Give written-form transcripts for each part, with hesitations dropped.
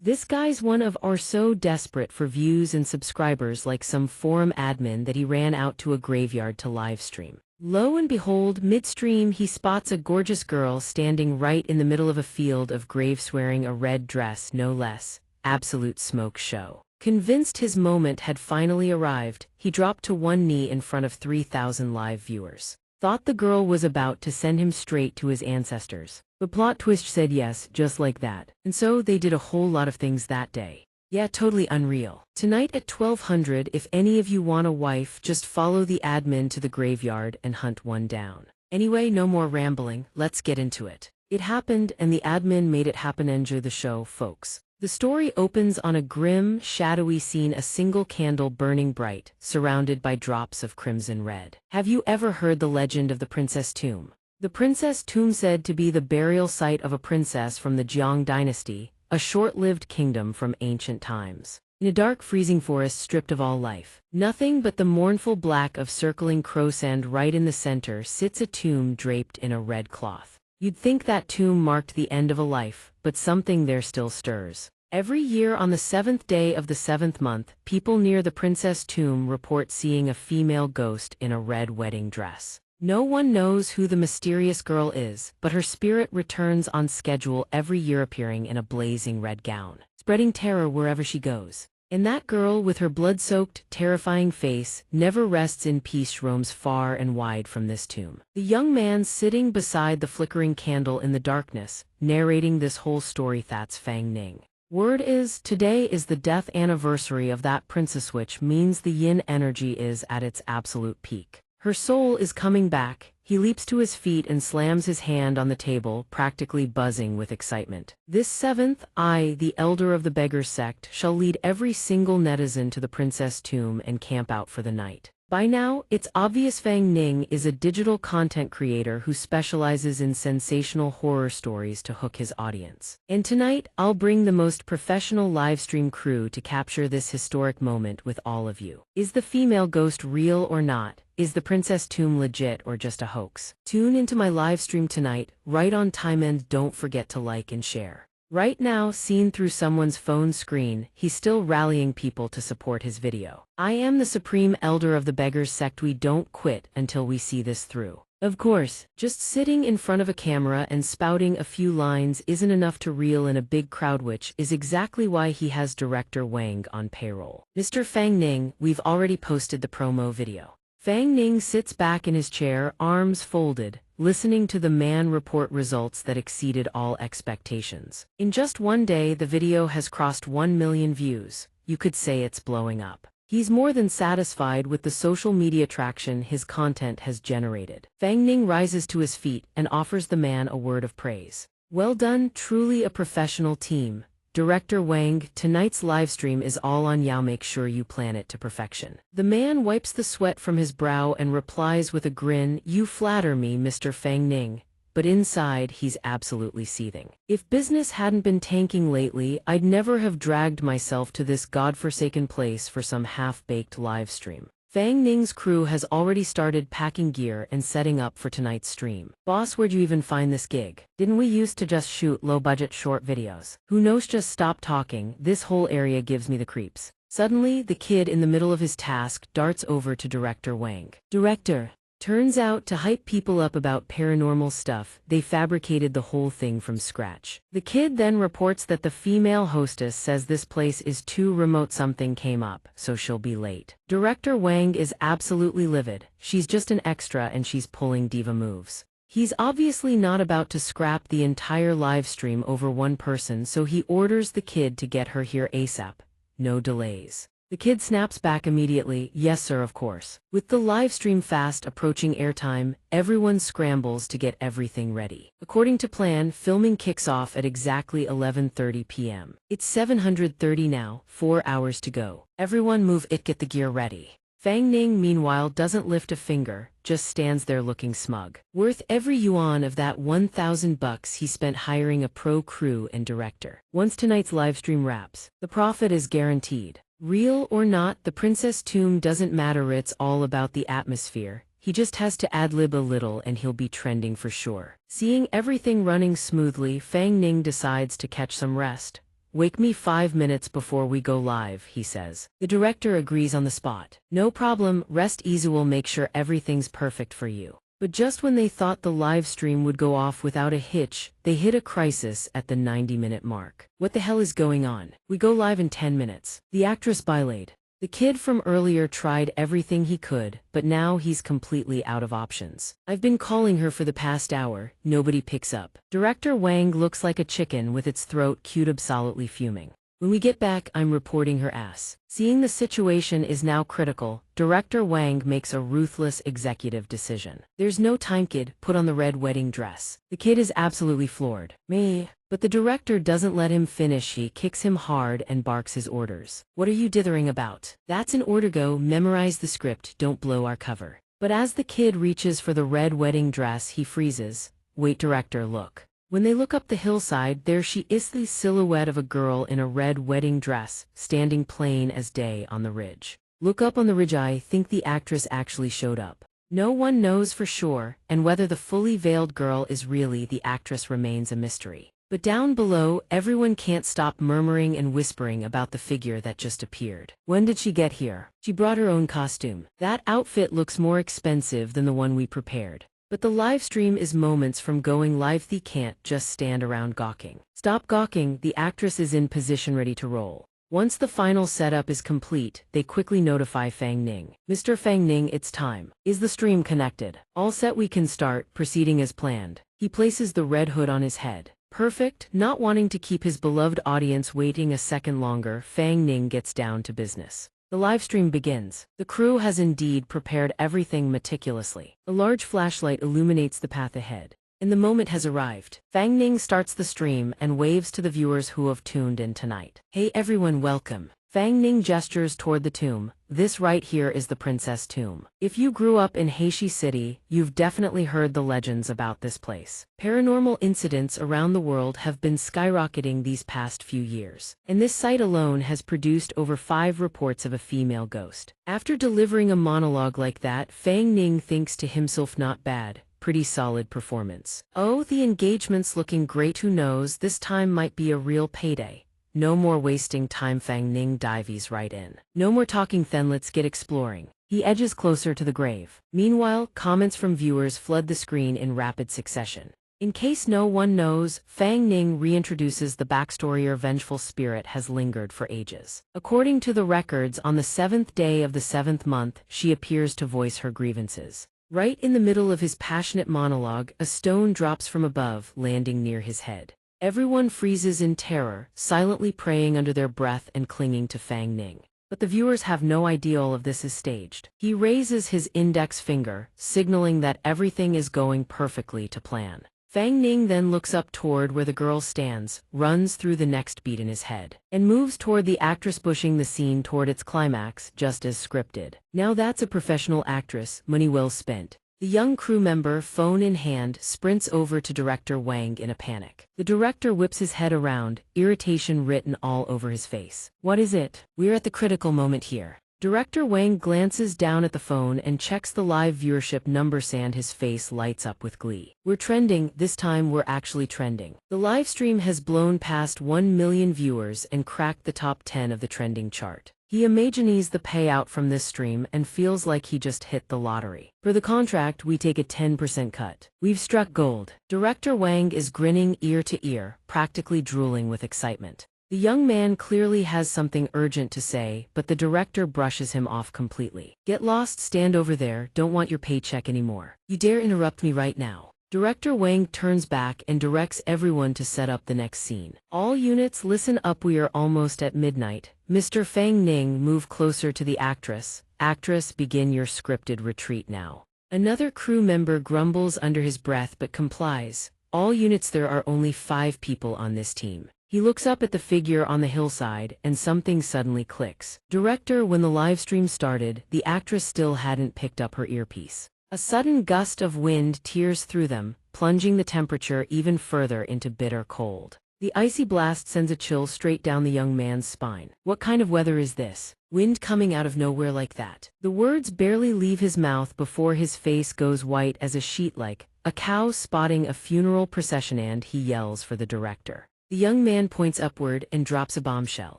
This guy's one of our so desperate for views and subscribers like some forum admin that he ran out to a graveyard to livestream. Lo and behold, midstream he spots a gorgeous girl standing right in the middle of a field of graves wearing a red dress, no less. Absolute smoke show. Convinced his moment had finally arrived, he dropped to one knee in front of 3,000 live viewers. Thought the girl was about to send him straight to his ancestors. But plot twist said yes, just like that. And so they did a whole lot of things that day. Yeah, totally unreal. Tonight at 1200, if any of you want a wife, just follow the admin to the graveyard and hunt one down. Anyway, no more rambling, let's get into it. It happened and the admin made it happen. Enjoy the show, folks. The story opens on a grim, shadowy scene, a single candle burning bright, surrounded by drops of crimson red. Have you ever heard the legend of the Princess Tomb? The Princess Tomb, said to be the burial site of a princess from the Jiang dynasty, a short-lived kingdom from ancient times. In a dark, freezing forest stripped of all life, nothing but the mournful black of circling crow sand, right in the center sits a tomb draped in a red cloth. You'd think that tomb marked the end of a life, but something there still stirs. Every year on the 7th day of the 7th month, people near the Princess Tomb report seeing a female ghost in a red wedding dress. No one knows who the mysterious girl is, but her spirit returns on schedule every year, appearing in a blazing red gown, spreading terror wherever she goes. And that girl, with her blood-soaked, terrifying face, never rests in peace, roams far and wide from this tomb. The young man sitting beside the flickering candle in the darkness, narrating this whole story, that's Fang Ning. Word is, today is the death anniversary of that princess, which means the yin energy is at its absolute peak. Her soul is coming back. He leaps to his feet and slams his hand on the table, practically buzzing with excitement. This 7th, I, the elder of the beggar sect, shall lead every single netizen to the Princess Tomb and camp out for the night. By now, it's obvious Fang Ning is a digital content creator who specializes in sensational horror stories to hook his audience. And tonight, I'll bring the most professional livestream crew to capture this historic moment with all of you. Is the female ghost real or not? Is the Princess Tomb legit or just a hoax? Tune into my livestream tonight, right on time, and don't forget to like and share. Right now, seen through someone's phone screen, he's still rallying people to support his video. I am the supreme elder of the beggars sect. We don't quit until we see this through. Of course, just sitting in front of a camera and spouting a few lines isn't enough to reel in a big crowd, which is exactly why he has director Wang on payroll. Mr. Fang Ning, we've already posted the promo video. Fang Ning sits back in his chair, arms folded, listening to the man report results that exceeded all expectations. In just one day, the video has crossed 1 million views. You could say it's blowing up. He's more than satisfied with the social media traction his content has generated. Fang Ning rises to his feet and offers the man a word of praise. Well done, truly a professional team. Director Wang, tonight's livestream is all on you. Make sure you plan it to perfection. The man wipes the sweat from his brow and replies with a grin, "You flatter me, Mr. Fang Ning." But inside, he's absolutely seething. If business hadn't been tanking lately, I'd never have dragged myself to this godforsaken place for some half-baked livestream. Fang Ning's crew has already started packing gear and setting up for tonight's stream. Boss, where'd you even find this gig? Didn't we used to just shoot low-budget short videos? Who knows? Just stop talking, this whole area gives me the creeps. Suddenly, the kid in the middle of his task darts over to Director Wang. Director. Turns out, to hype people up about paranormal stuff, they fabricated the whole thing from scratch. The kid then reports that the female hostess says this place is too remote, something came up, so she'll be late. Director Wang is absolutely livid. She's just an extra and she's pulling diva moves. He's obviously not about to scrap the entire live stream over one person, so he orders the kid to get her here ASAP. No delays. The kid snaps back immediately, "Yes sir, of course." With the livestream fast approaching airtime, everyone scrambles to get everything ready. According to plan, filming kicks off at exactly 11:30 p.m. It's 7:30 now, 4 hours to go. Everyone move it, get the gear ready. Fang Ning meanwhile doesn't lift a finger, just stands there looking smug. Worth every yuan of that $1,000 he spent hiring a pro crew and director. Once tonight's livestream wraps, the profit is guaranteed. Real or not, the Princess Tomb doesn't matter, it's all about the atmosphere. He just has to ad-lib a little and he'll be trending for sure. Seeing everything running smoothly, Fang Ning decides to catch some rest. "Wake me 5 minutes before we go live," he says. The director agrees on the spot. "No problem, rest easy, we'll make sure everything's perfect for you." But just when they thought the live stream would go off without a hitch, they hit a crisis at the 90-minute mark. What the hell is going on? "We go live in 10 minutes. The actress Bylade. The kid from earlier tried everything he could, but now he's completely out of options. I've been calling her for the past hour, nobody picks up." Director Wang looks like a chicken with its throat queued absolutely fuming. "When we get back, I'm reporting her ass." Seeing the situation is now critical, Director Wang makes a ruthless executive decision. "There's no time, kid, put on the red wedding dress." The kid is absolutely floored. "Me?" But the director doesn't let him finish, he kicks him hard and barks his orders. "What are you dithering about? That's an order, go memorize the script, don't blow our cover." But as the kid reaches for the red wedding dress, he freezes. "Wait, director, look." When they look up the hillside, there she is, the silhouette of a girl in a red wedding dress, standing plain as day on the ridge. Look up on the ridge, I think the actress actually showed up. No one knows for sure, and whether the fully veiled girl is really the actress remains a mystery. But down below, everyone can't stop murmuring and whispering about the figure that just appeared. "When did she get here?" "She brought her own costume. That outfit looks more expensive than the one we prepared." But the live stream is moments from going live. They can't just stand around gawking. "Stop gawking," the actress is in position ready to roll. Once the final setup is complete, they quickly notify Fang Ning. "Mr. Fang Ning, it's time. Is the stream connected?" "All set, we can start," proceeding as planned. He places the red hood on his head. Perfect. Not wanting to keep his beloved audience waiting a second longer, Fang Ning gets down to business. The livestream begins. The crew has indeed prepared everything meticulously. A large flashlight illuminates the path ahead. And the moment has arrived. Fang Ning starts the stream and waves to the viewers who have tuned in tonight. "Hey everyone, welcome." Fang Ning gestures toward the tomb. "This right here is the princess tomb. If you grew up in Heishi City, you've definitely heard the legends about this place. Paranormal incidents around the world have been skyrocketing these past few years, and this site alone has produced over 5 reports of a female ghost." After delivering a monologue like that, Fang Ning thinks to himself, not bad. Pretty solid performance. Oh, the engagement's looking great, who knows, this time might be a real payday. No more wasting time, Fang Ning dives right in. "No more talking then, let's get exploring." He edges closer to the grave. Meanwhile, comments from viewers flood the screen in rapid succession. In case no one knows, Fang Ning reintroduces the backstory. Her vengeful spirit has lingered for ages. According to the records, on the 7th day of the 7th month, she appears to voice her grievances. Right in the middle of his passionate monologue, a stone drops from above, landing near his head. Everyone freezes in terror, silently praying under their breath and clinging to Fang Ning. But the viewers have no idea all of this is staged. He raises his index finger, signaling that everything is going perfectly to plan. Fang Ning then looks up toward where the girl stands, runs through the next beat in his head, and moves toward the actress, pushing the scene toward its climax, just as scripted. Now that's a professional actress, money well spent. The young crew member, phone in hand, sprints over to Director Wang in a panic. The director whips his head around, irritation written all over his face. "What is it? We're at the critical moment here." Director Wang glances down at the phone and checks the live viewership numbers, and his face lights up with glee. "We're trending, this time we're actually trending." The live stream has blown past 1 million viewers and cracked the top 10 of the trending chart. He imagines the payout from this stream and feels like he just hit the lottery. "For the contract, we take a 10% cut. We've struck gold." Director Wang is grinning ear to ear, practically drooling with excitement. The young man clearly has something urgent to say, but the director brushes him off completely. "Get lost, stand over there, don't want your paycheck anymore. You dare interrupt me right now." Director Wang turns back and directs everyone to set up the next scene. "All units, listen up, we are almost at midnight. Mr. Fang Ning, move closer to the actress. Actress, begin your scripted retreat now." Another crew member grumbles under his breath but complies. "All units, there are only 5 people on this team." He looks up at the figure on the hillside, and something suddenly clicks. Director, when the livestream started, the actress still hadn't picked up her earpiece. A sudden gust of wind tears through them, plunging the temperature even further into bitter cold. The icy blast sends a chill straight down the young man's spine. What kind of weather is this? Wind coming out of nowhere like that? The words barely leave his mouth before his face goes white as a sheet, like a cow spotting a funeral procession, and he yells for the director. The young man points upward and drops a bombshell.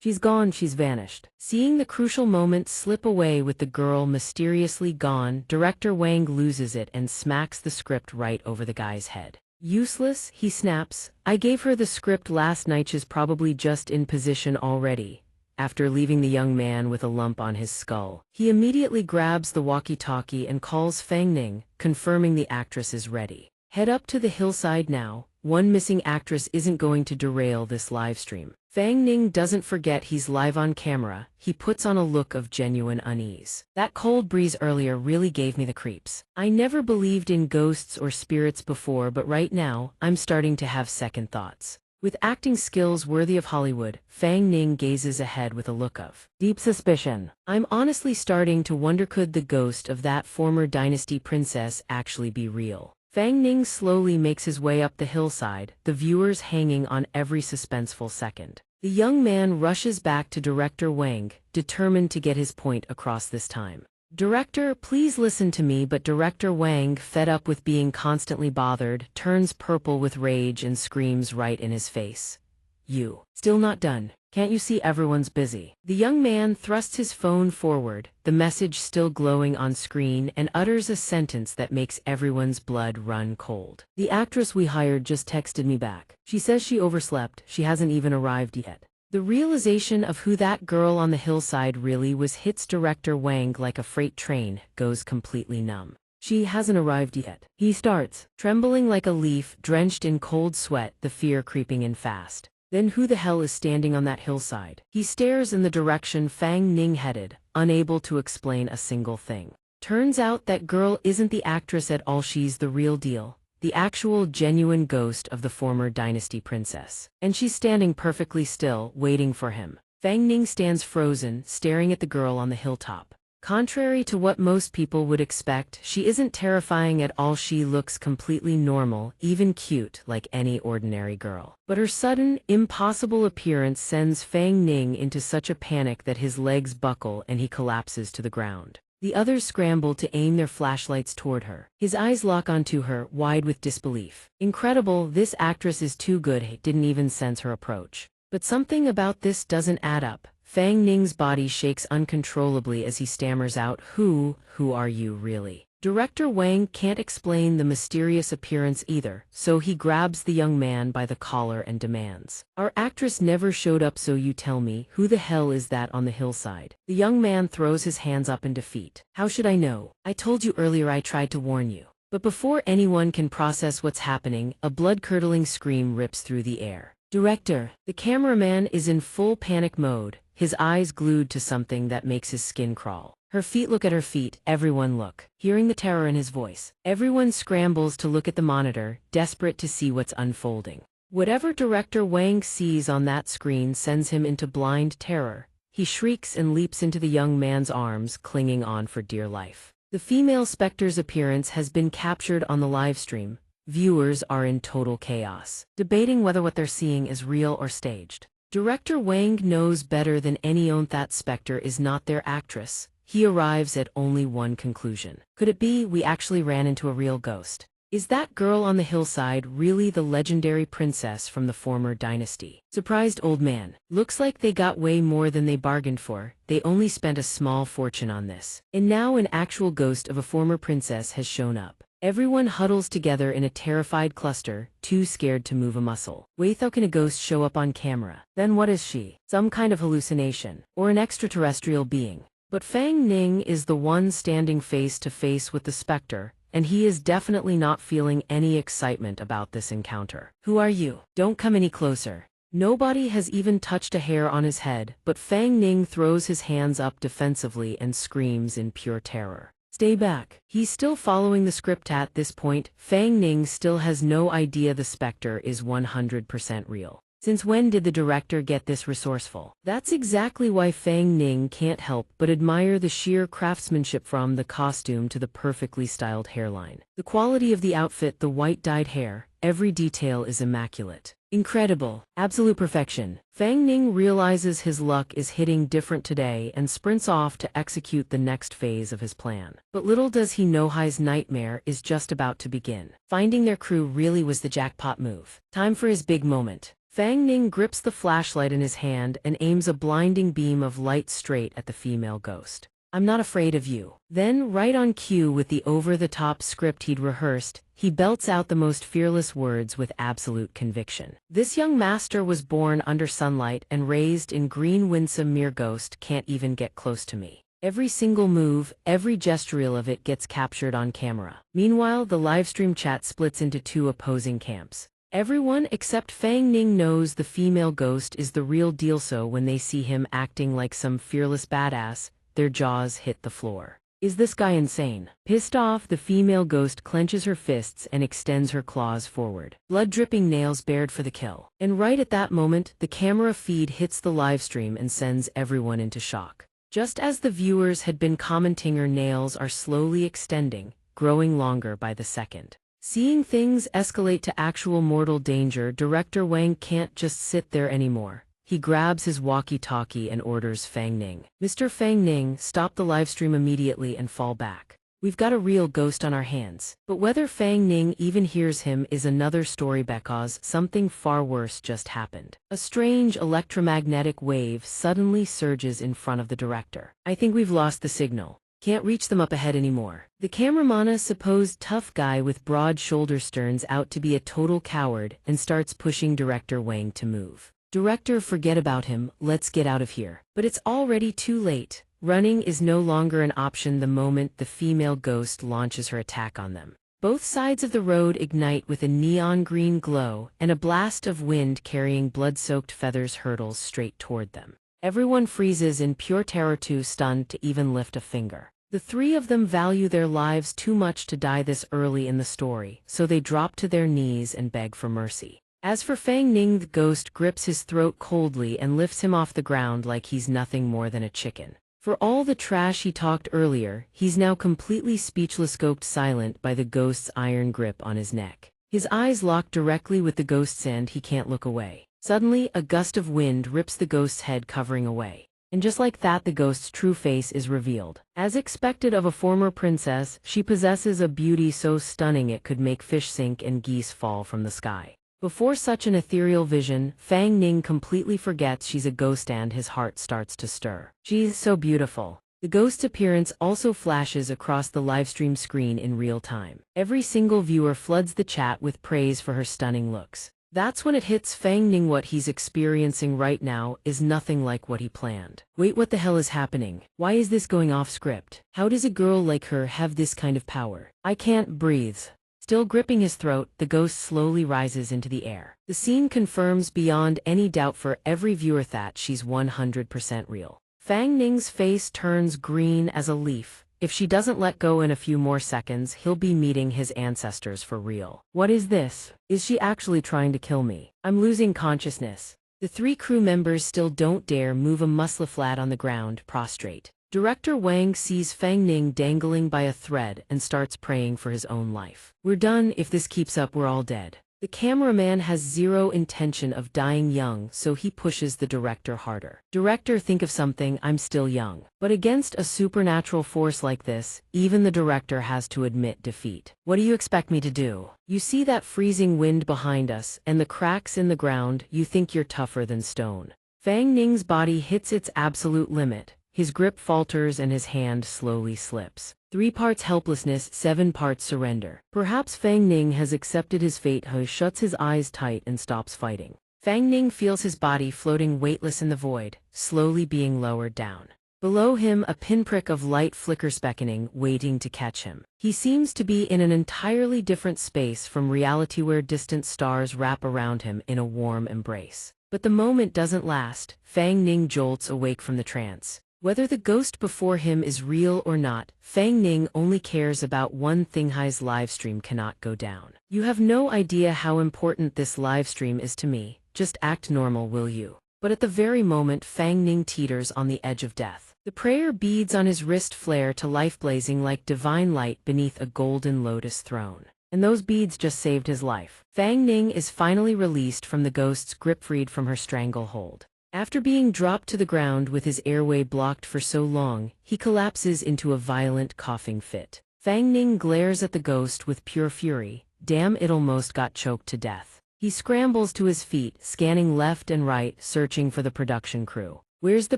She's gone, she's vanished. Seeing the crucial moment slip away with the girl mysteriously gone, director Wang loses it and smacks the script right over the guy's head. Useless, he snaps. I gave her the script last night, she's probably just in position already. After leaving the young man with a lump on his skull, he immediately grabs the walkie-talkie and calls Fang Ning, confirming the actress is ready. Head up to the hillside now. One missing actress isn't going to derail this livestream. Fang Ning doesn't forget he's live on camera. He puts on a look of genuine unease. That cold breeze earlier really gave me the creeps. I never believed in ghosts or spirits before, but right now, I'm starting to have second thoughts. With acting skills worthy of Hollywood, Fang Ning gazes ahead with a look of deep suspicion. I'm honestly starting to wonder, could the ghost of that former dynasty princess actually be real? Fang Ning slowly makes his way up the hillside, the viewers hanging on every suspenseful second. The young man rushes back to Director Wang, determined to get his point across this time. Director, please listen to me, but Director Wang, fed up with being constantly bothered, turns purple with rage and screams right in his face. You, still not done? Can't you see everyone's busy? The young man thrusts his phone forward, the message still glowing on screen, and utters a sentence that makes everyone's blood run cold. The actress we hired just texted me back. She says she overslept, she hasn't even arrived yet. The realization of who that girl on the hillside really was hits Director Wang like a freight train, goes completely numb. She hasn't arrived yet. He starts, trembling like a leaf, drenched in cold sweat, the fear creeping in fast. Then who the hell is standing on that hillside? He stares in the direction Fang Ning headed, unable to explain a single thing. Turns out that girl isn't the actress at all, she's the real deal. The actual genuine ghost of the former dynasty princess. And she's standing perfectly still, waiting for him. Fang Ning stands frozen, staring at the girl on the hilltop. Contrary to what most people would expect, she isn't terrifying at all. She looks completely normal, even cute, like any ordinary girl. But her sudden, impossible appearance sends Fang Ning into such a panic that his legs buckle and he collapses to the ground. The others scramble to aim their flashlights toward her. His eyes lock onto her, wide with disbelief. Incredible, this actress is too good, he didn't even sense her approach. But something about this doesn't add up. Fang Ning's body shakes uncontrollably as he stammers out, who are you really? Director Wang can't explain the mysterious appearance either, so he grabs the young man by the collar and demands. Our actress never showed up, so you tell me, who the hell is that on the hillside? The young man throws his hands up in defeat. How should I know? I told you earlier, I tried to warn you. But before anyone can process what's happening, a blood-curdling scream rips through the air. Director, the cameraman is in full panic mode, his eyes glued to something that makes his skin crawl. Her feet, look at her feet, everyone look. Hearing the terror in his voice, everyone scrambles to look at the monitor, desperate to see what's unfolding. Whatever Director Wang sees on that screen sends him into blind terror. He shrieks and leaps into the young man's arms, clinging on for dear life. The female specter's appearance has been captured on the livestream. Viewers are in total chaos, debating whether what they're seeing is real or staged. Director Wang knows better than anyone that Spectre is not their actress. He arrives at only one conclusion. Could it be we actually ran into a real ghost? Is that girl on the hillside really the legendary princess from the former dynasty? Surprised old man. Looks like they got way more than they bargained for. They only spent a small fortune on this. And now an actual ghost of a former princess has shown up. Everyone huddles together in a terrified cluster, too scared to move a muscle. Wait, how can a ghost show up on camera? Then what is she? Some kind of hallucination? Or an extraterrestrial being? But Fang Ning is the one standing face to face with the specter, and he is definitely not feeling any excitement about this encounter. Who are you? Don't come any closer. Nobody has even touched a hair on his head, but Fang Ning throws his hands up defensively and screams in pure terror. Stay back. He's still following the script at this point. Fang Ning still has no idea the specter is 100% real. Since when did the director get this resourceful? That's exactly why Fang Ning can't help but admire the sheer craftsmanship, from the costume to the perfectly styled hairline. The quality of the outfit, the white dyed hair, every detail is immaculate. Incredible. Absolute perfection. Fang Ning realizes his luck is hitting different today and sprints off to execute the next phase of his plan. But little does he know his nightmare is just about to begin. Finding their crew really was the jackpot move. Time for his big moment. Fang Ning grips the flashlight in his hand and aims a blinding beam of light straight at the female ghost. "I'm not afraid of you." Then, right on cue with the over-the-top script he'd rehearsed, he belts out the most fearless words with absolute conviction. "This young master was born under sunlight and raised in green. Winsome mere ghost can't even get close to me. Every single move, every gestural of it gets captured on camera." Meanwhile, the livestream chat splits into two opposing camps. Everyone except Fang Ning knows the female ghost is the real deal, so when they see him acting like some fearless badass, their jaws hit the floor. Is this guy insane? Pissed off, the female ghost clenches her fists and extends her claws forward. Blood-dripping nails bared for the kill. And right at that moment, the camera feed hits the livestream and sends everyone into shock. Just as the viewers had been commenting, her nails are slowly extending, growing longer by the second. Seeing things escalate to actual mortal danger, director Wang can't just sit there anymore. He grabs his walkie-talkie and orders Fang Ning. "Mr. Fang Ning, stop the livestream immediately and fall back. We've got a real ghost on our hands." But whether Fang Ning even hears him is another story, because something far worse just happened. A strange electromagnetic wave suddenly surges in front of the director. "I think we've lost the signal. Can't reach them up ahead anymore." The cameraman, a supposed tough guy with broad shoulders, turns out to be a total coward and starts pushing director Wang to move. "Director, forget about him, let's get out of here." But it's already too late. Running is no longer an option the moment the female ghost launches her attack on them. Both sides of the road ignite with a neon green glow, and a blast of wind carrying blood-soaked feathers hurtles straight toward them. Everyone freezes in pure terror, too stunned to even lift a finger. The three of them value their lives too much to die this early in the story, so they drop to their knees and beg for mercy. As for Fang Ning, the ghost grips his throat coldly and lifts him off the ground like he's nothing more than a chicken. For all the trash he talked earlier, he's now completely speechless, scoped silent by the ghost's iron grip on his neck. His eyes lock directly with the ghost's and he can't look away. Suddenly, a gust of wind rips the ghost's head covering away. And just like that, the ghost's true face is revealed. As expected of a former princess, she possesses a beauty so stunning it could make fish sink and geese fall from the sky. Before such an ethereal vision, Fang Ning completely forgets she's a ghost and his heart starts to stir. She's so beautiful. The ghost's appearance also flashes across the livestream screen in real time. Every single viewer floods the chat with praise for her stunning looks. That's when it hits Fang Ning, what he's experiencing right now is nothing like what he planned. Wait, what the hell is happening? Why is this going off script? How does a girl like her have this kind of power? I can't breathe. Still gripping his throat, the ghost slowly rises into the air. The scene confirms beyond any doubt for every viewer that she's 100% real. Fang Ning's face turns green as a leaf. If she doesn't let go in a few more seconds, he'll be meeting his ancestors for real. What is this? Is she actually trying to kill me? I'm losing consciousness. The three crew members still don't dare move a muscle, flat on the ground, prostrate. Director Wang sees Fang Ning dangling by a thread and starts praying for his own life. "We're done. If this keeps up, we're all dead." The cameraman has zero intention of dying young, so he pushes the director harder. "Director, think of something, I'm still young." But against a supernatural force like this, even the director has to admit defeat. "What do you expect me to do? You see that freezing wind behind us, and the cracks in the ground, you think you're tougher than stone." Fang Ning's body hits its absolute limit. His grip falters and his hand slowly slips. 3 parts helplessness, 7 parts surrender. Perhaps Fang Ning has accepted his fate. He shuts his eyes tight and stops fighting. Fang Ning feels his body floating weightless in the void, slowly being lowered down. Below him, a pinprick of light flickers, beckoning, waiting to catch him. He seems to be in an entirely different space from reality, where distant stars wrap around him in a warm embrace. But the moment doesn't last. Fang Ning jolts awake from the trance. Whether the ghost before him is real or not, Fang Ning only cares about one thing: his livestream cannot go down. "You have no idea how important this livestream is to me. Just act normal, will you?" But at the very moment Fang Ning teeters on the edge of death, the prayer beads on his wrist flare to life, blazing like divine light beneath a golden lotus throne. And those beads just saved his life. Fang Ning is finally released from the ghost's grip, freed from her stranglehold. After being dropped to the ground with his airway blocked for so long, he collapses into a violent coughing fit. Fang Ning glares at the ghost with pure fury. "Damn, it almost got choked to death." He scrambles to his feet, scanning left and right, searching for the production crew. Where's the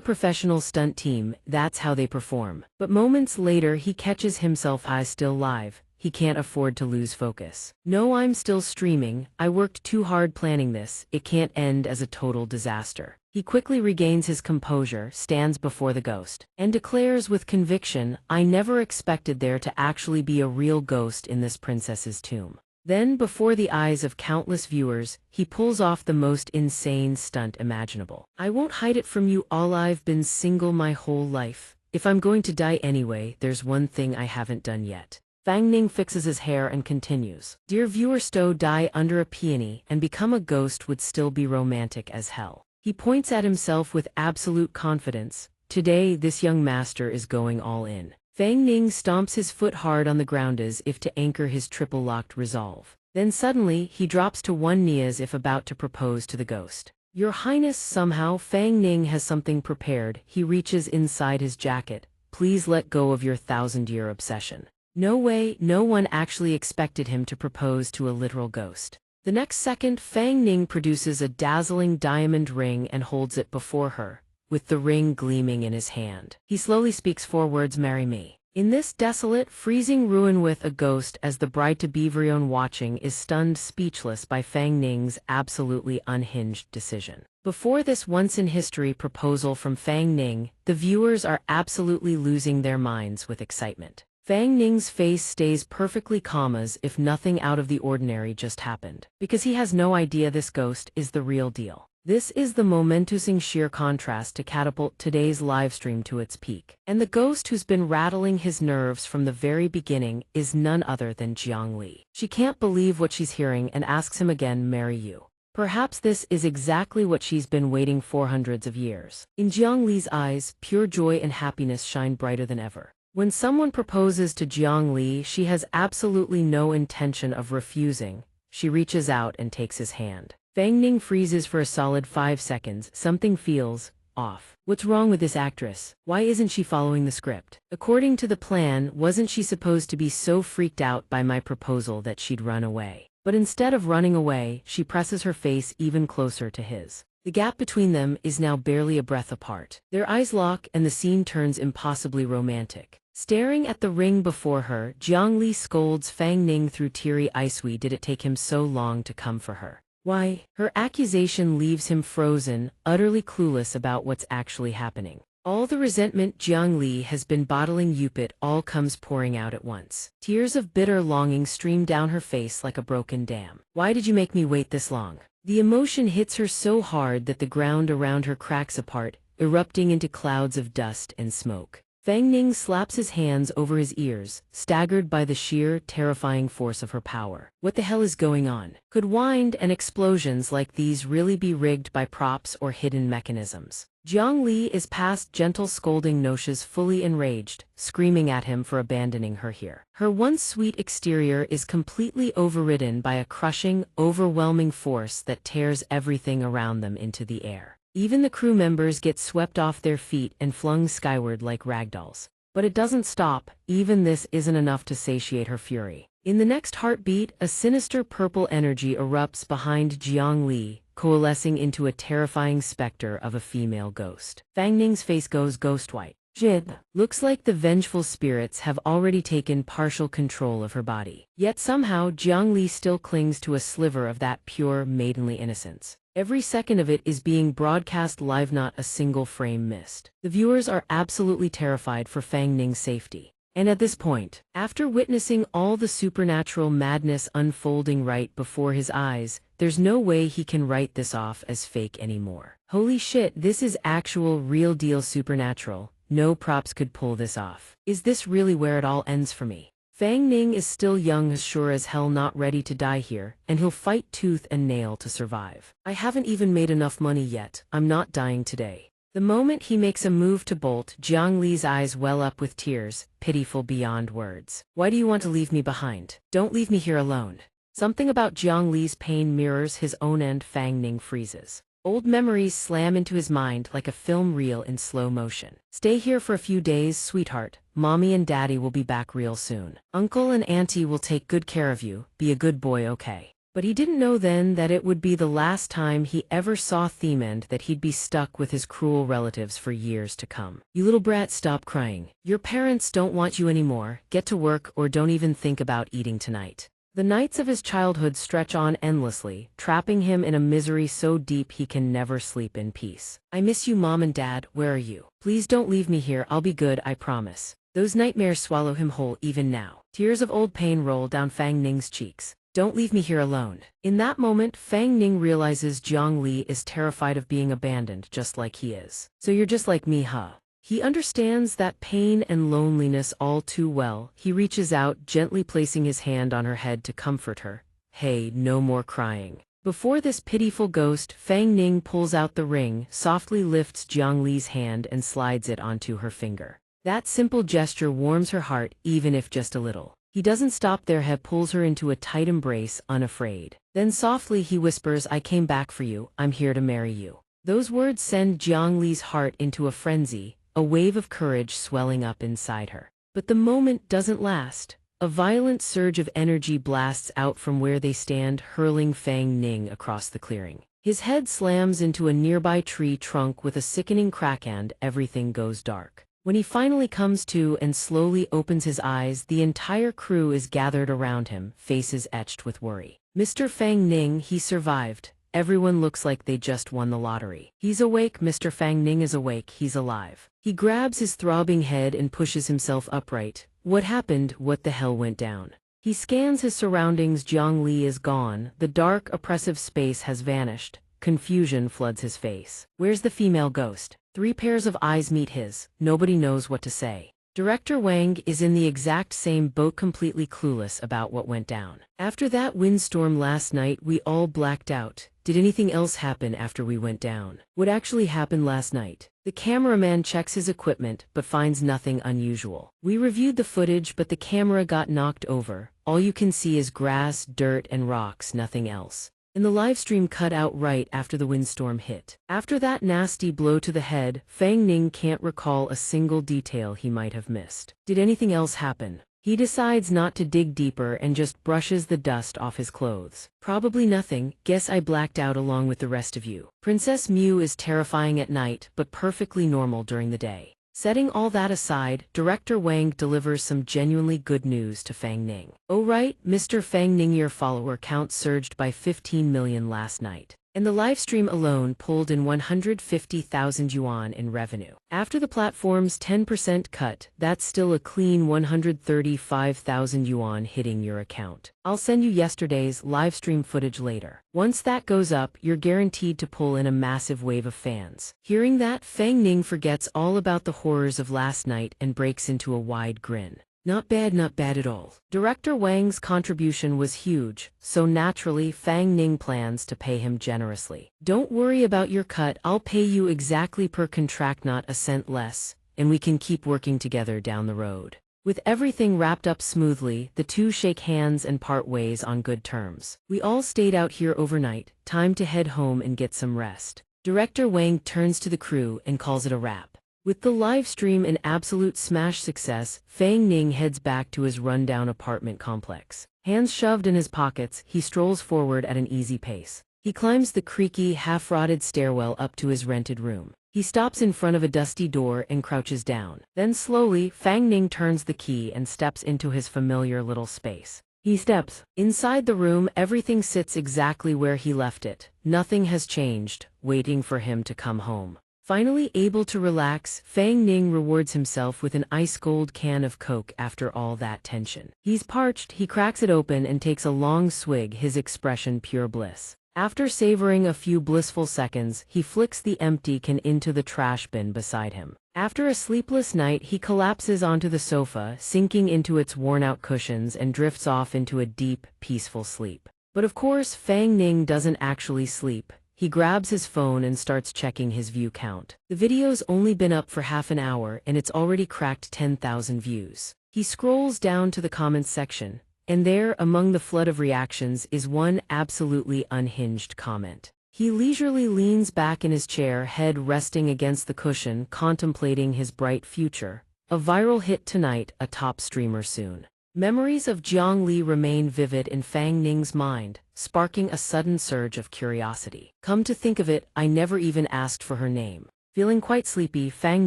professional stunt team? That's how they perform. But moments later he catches himself, eyes still live. He can't afford to lose focus. No, I'm still streaming. I worked too hard planning this. It can't end as a total disaster. He quickly regains his composure, stands before the ghost, and declares with conviction, I never expected there to actually be a real ghost in this princess's tomb. Then, before the eyes of countless viewers, he pulls off the most insane stunt imaginable. I won't hide it from you all, I've been single my whole life. If I'm going to die anyway, there's one thing I haven't done yet. Fang Ning fixes his hair and continues. Dear viewer, Stowe die under a peony and become a ghost would still be romantic as hell. He points at himself with absolute confidence. Today, this young master is going all in. Fang Ning stomps his foot hard on the ground as if to anchor his triple-locked resolve. Then suddenly, he drops to one knee as if about to propose to the ghost. Your Highness, somehow Fang Ning has something prepared. He reaches inside his jacket. Please let go of your 1,000-year obsession. No way, no one actually expected him to propose to a literal ghost. The next second, Fang Ning produces a dazzling diamond ring and holds it before her, with the ring gleaming in his hand. He slowly speaks 4 words, marry me. In this desolate, freezing ruin with a ghost as the bride-to-be watching is stunned speechless by Fang Ning's absolutely unhinged decision. Before this once-in-history proposal from Fang Ning, the viewers are absolutely losing their minds with excitement. Fang Ning's face stays perfectly calm as if nothing out of the ordinary just happened, because he has no idea this ghost is the real deal. This is the momentous sheer contrast to catapult today's livestream to its peak. And the ghost who's been rattling his nerves from the very beginning is none other than Jiang Li. She can't believe what she's hearing and asks him again, marry you. Perhaps this is exactly what she's been waiting for hundreds of years. In Jiang Li's eyes, pure joy and happiness shine brighter than ever. When someone proposes to Jiang Li, she has absolutely no intention of refusing. She reaches out and takes his hand. Fang Ning freezes for a solid 5 seconds. Something feels off. What's wrong with this actress? Why isn't she following the script? According to the plan, wasn't she supposed to be so freaked out by my proposal that she'd run away? But instead of running away, she presses her face even closer to his. The gap between them is now barely a breath apart. Their eyes lock and the scene turns impossibly romantic. Staring at the ring before her, Jiang Li scolds Fang Ning through teary eyes. Why did it take him so long to come for her? Why? Her accusation leaves him frozen, utterly clueless about what's actually happening. All the resentment Jiang Li has been bottling up, it all comes pouring out at once. Tears of bitter longing stream down her face like a broken dam. Why did you make me wait this long? The emotion hits her so hard that the ground around her cracks apart, erupting into clouds of dust and smoke. Fang Ning slaps his hands over his ears, staggered by the sheer, terrifying force of her power. What the hell is going on? Could wind and explosions like these really be rigged by props or hidden mechanisms? Jiang Li is past gentle scolding. No, she's fully enraged, screaming at him for abandoning her here. Her once sweet exterior is completely overridden by a crushing, overwhelming force that tears everything around them into the air. Even the crew members get swept off their feet and flung skyward like ragdolls. But it doesn't stop. Even this isn't enough to satiate her fury. In the next heartbeat, a sinister purple energy erupts behind Jiang Li, coalescing into a terrifying specter of a female ghost. Fang Ning's face goes ghost white. Jib. Looks like the vengeful spirits have already taken partial control of her body. Yet somehow Jiang Li still clings to a sliver of that pure, maidenly innocence. Every second of it is being broadcast live, not a single frame missed. The viewers are absolutely terrified for Fang Ning's safety. And at this point, after witnessing all the supernatural madness unfolding right before his eyes, there's no way he can write this off as fake anymore. Holy shit, this is actual real deal supernatural. No props could pull this off. Is this really where it all ends for me? Fang Ning is still young, as sure as hell not ready to die here, and he'll fight tooth and nail to survive. I haven't even made enough money yet. I'm not dying today. The moment he makes a move to bolt, Jiang Li's eyes well up with tears, pitiful beyond words. Why do you want to leave me behind? Don't leave me here alone. Something about Jiang Li's pain mirrors his own, and Fang Ning freezes. Old memories slam into his mind like a film reel in slow motion. Stay here for a few days, sweetheart. Mommy and Daddy will be back real soon. Uncle and Auntie will take good care of you. Be a good boy, okay? But he didn't know then that it would be the last time he ever saw Theme and that he'd be stuck with his cruel relatives for years to come. You little brat, stop crying. Your parents don't want you anymore. Get to work or don't even think about eating tonight. The nights of his childhood stretch on endlessly, trapping him in a misery so deep he can never sleep in peace. I miss you, Mom and Dad. Where are you? Please don't leave me here. I'll be good, I promise. Those nightmares swallow him whole even now. Tears of old pain roll down Fang Ning's cheeks. Don't leave me here alone. In that moment, Fang Ning realizes Jiang Li is terrified of being abandoned just like he is. So you're just like me, huh? He understands that pain and loneliness all too well. He reaches out, gently placing his hand on her head to comfort her. Hey, no more crying. Before this pitiful ghost, Fang Ning pulls out the ring, softly lifts Jiang Li's hand and slides it onto her finger. That simple gesture warms her heart, even if just a little. He doesn't stop there. He pulls her into a tight embrace, unafraid. Then softly he whispers, I came back for you, I'm here to marry you. Those words send Jiang Li's heart into a frenzy, a wave of courage swelling up inside her. But the moment doesn't last. A violent surge of energy blasts out from where they stand, hurling Fang Ning across the clearing. His head slams into a nearby tree trunk with a sickening crack and everything goes dark. When he finally comes to and slowly opens his eyes, the entire crew is gathered around him, faces etched with worry. Mr. Fang Ning, he survived. Everyone looks like they just won the lottery. He's awake, Mr. Fang Ning is awake, he's alive. He grabs his throbbing head and pushes himself upright. What happened? What the hell went down? He scans his surroundings. Jiang Li is gone. The dark, oppressive space has vanished. Confusion floods his face. Where's the female ghost? 3 pairs of eyes meet his. Nobody knows what to say. Director Wang is in the exact same boat, completely clueless about what went down. After that windstorm last night, we all blacked out. Did anything else happen after we went down? What actually happened last night? The cameraman checks his equipment, but finds nothing unusual. We reviewed the footage, but the camera got knocked over. All you can see is grass, dirt, and rocks, nothing else. And the livestream cut out right after the windstorm hit. After that nasty blow to the head, Fang Ning can't recall a single detail he might have missed. Did anything else happen? He decides not to dig deeper and just brushes the dust off his clothes. Probably nothing. Guess I blacked out along with the rest of you. Princess Mew is terrifying at night, but perfectly normal during the day. Setting all that aside, Director Wang delivers some genuinely good news to Fang Ning. Oh right, Mr. Fang Ning, your follower count surged by 15 million last night. And the livestream alone pulled in 150,000 yuan in revenue. After the platform's 10% cut, that's still a clean 135,000 yuan hitting your account. I'll send you yesterday's livestream footage later. Once that goes up, you're guaranteed to pull in a massive wave of fans. Hearing that, Fang Ning forgets all about the horrors of last night and breaks into a wide grin. Not bad at all. Director Wang's contribution was huge, so naturally Fang Ning plans to pay him generously. Don't worry about your cut, I'll pay you exactly per contract, not a cent less, and we can keep working together down the road. With everything wrapped up smoothly, the two shake hands and part ways on good terms. We all stayed out here overnight, time to head home and get some rest. Director Wang turns to the crew and calls it a wrap. With the live stream an absolute smash success, Fang Ning heads back to his rundown apartment complex. Hands shoved in his pockets, he strolls forward at an easy pace. He climbs the creaky, half-rotted stairwell up to his rented room. He stops in front of a dusty door and crouches down. Then slowly, Fang Ning turns the key and steps into his familiar little space. He steps inside the room. Everything sits exactly where he left it. Nothing has changed, waiting for him to come home. Finally able to relax, Fang Ning rewards himself with an ice-cold can of Coke after all that tension. He's parched, he cracks it open and takes a long swig, his expression pure bliss. After savoring a few blissful seconds, he flicks the empty can into the trash bin beside him. After a sleepless night, he collapses onto the sofa, sinking into its worn-out cushions and drifts off into a deep, peaceful sleep. But of course, Fang Ning doesn't actually sleep. He grabs his phone and starts checking his view count. The video's only been up for half an hour and it's already cracked 10,000 views. He scrolls down to the comments section, and there, among the flood of reactions, is one absolutely unhinged comment. He leisurely leans back in his chair, head resting against the cushion, contemplating his bright future. A viral hit tonight, a top streamer soon. Memories of Jiang Li remain vivid in Fang Ning's mind, sparking a sudden surge of curiosity. Come to think of it, I never even asked for her name. Feeling quite sleepy, Fang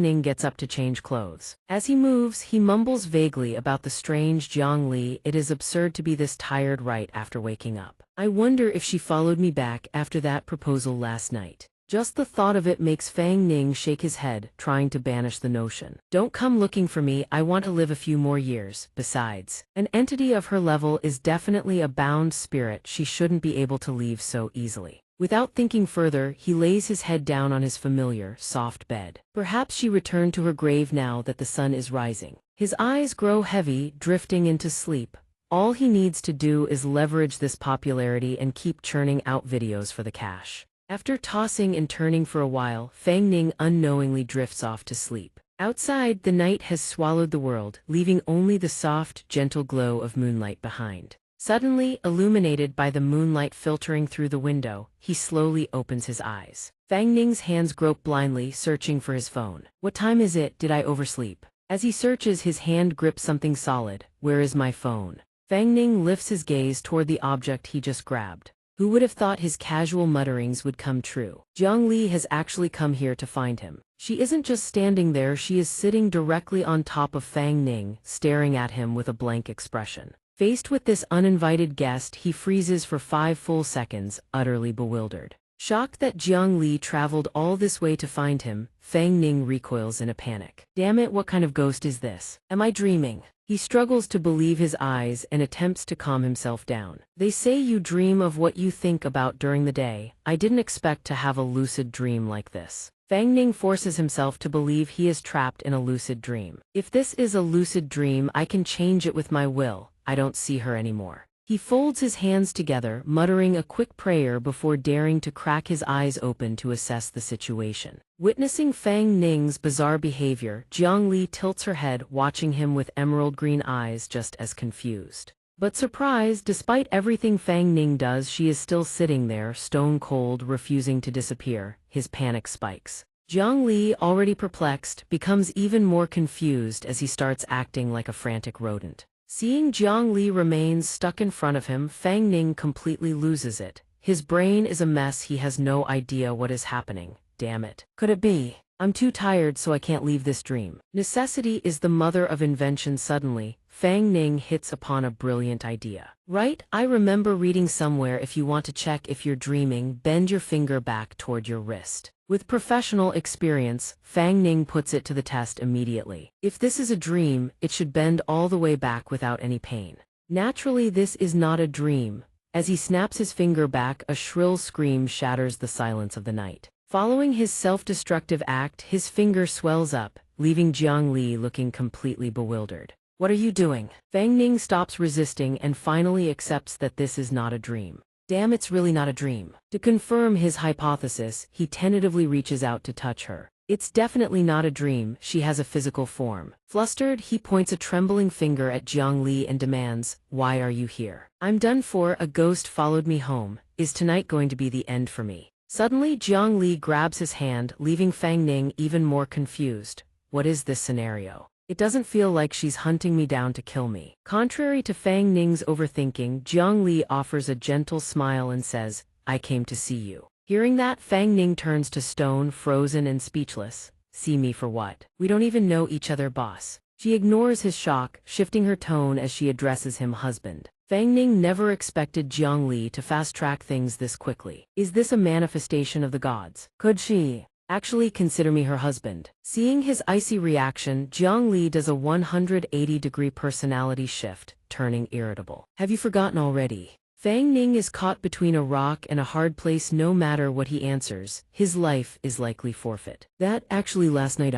Ning gets up to change clothes. As he moves, he mumbles vaguely about the strange Jiang Li. It is absurd to be this tired right after waking up. I wonder if she followed me back after that proposal last night. Just the thought of it makes Fang Ning shake his head, trying to banish the notion. Don't come looking for me, I want to live a few more years. Besides, an entity of her level is definitely a bound spirit. She shouldn't be able to leave so easily. Without thinking further, he lays his head down on his familiar, soft bed. Perhaps she returned to her grave now that the sun is rising. His eyes grow heavy, drifting into sleep. All he needs to do is leverage this popularity and keep churning out videos for the cash. After tossing and turning for a while, Fang Ning unknowingly drifts off to sleep. Outside, the night has swallowed the world, leaving only the soft, gentle glow of moonlight behind. Suddenly, illuminated by the moonlight filtering through the window, he slowly opens his eyes. Fang Ning's hands grope blindly, searching for his phone. What time is it? Did I oversleep? As he searches, his hand grips something solid. Where is my phone? Fang Ning lifts his gaze toward the object he just grabbed. Who would have thought his casual mutterings would come true? Jiang Li has actually come here to find him. She isn't just standing there, she is sitting directly on top of Fang Ning, staring at him with a blank expression. Faced with this uninvited guest, he freezes for 5 full seconds, utterly bewildered. Shocked that Jiang Li traveled all this way to find him, Fang Ning recoils in a panic. Damn it, what kind of ghost is this? Am I dreaming? He struggles to believe his eyes and attempts to calm himself down. They say you dream of what you think about during the day. I didn't expect to have a lucid dream like this. Fang Ning forces himself to believe he is trapped in a lucid dream. If this is a lucid dream, I can change it with my will. I don't see her anymore. He folds his hands together, muttering a quick prayer before daring to crack his eyes open to assess the situation. Witnessing Fang Ning's bizarre behavior, Jiang Li tilts her head, watching him with emerald green eyes, just as confused. But surprised, despite everything Fang Ning does, she is still sitting there, stone cold, refusing to disappear. His panic spikes. Jiang Li, already perplexed, becomes even more confused as he starts acting like a frantic rodent. Seeing Jiang Li remains stuck in front of him, Fang Ning completely loses it. His brain is a mess, he has no idea what is happening. Damn it. Could it be? I'm too tired so I can't leave this dream. Necessity is the mother of invention. Suddenly, Fang Ning hits upon a brilliant idea. Right, I remember reading somewhere if you want to check if you're dreaming, bend your finger back toward your wrist. With professional experience, Fang Ning puts it to the test immediately. If this is a dream, it should bend all the way back without any pain. Naturally, this is not a dream. As he snaps his finger back, a shrill scream shatters the silence of the night. Following his self-destructive act, his finger swells up, leaving Jiang Li looking completely bewildered. What are you doing? Fang Ning stops resisting and finally accepts that this is not a dream. Damn, it's really not a dream. To confirm his hypothesis, he tentatively reaches out to touch her. It's definitely not a dream, she has a physical form. Flustered, he points a trembling finger at Jiang Li and demands, "Why are you here?" "I'm done for, a ghost followed me home. Is tonight going to be the end for me?" Suddenly, Jiang Li grabs his hand, leaving Fang Ning even more confused. What is this scenario? It doesn't feel like she's hunting me down to kill me. Contrary to Fang Ning's overthinking, Jiang Li offers a gentle smile and says, "I came to see you." Hearing that, Fang Ning turns to stone, frozen and speechless. "See me for what? We don't even know each other, boss." She ignores his shock, shifting her tone as she addresses him husband. Fang Ning never expected Jiang Li to fast-track things this quickly. Is this a manifestation of the gods? Could she actually consider me her husband? Seeing his icy reaction, Jiang Li does a 180-degree personality shift, turning irritable. Have you forgotten already? Fang Ning is caught between a rock and a hard place. No matter what he answers, his life is likely forfeit. That actually last night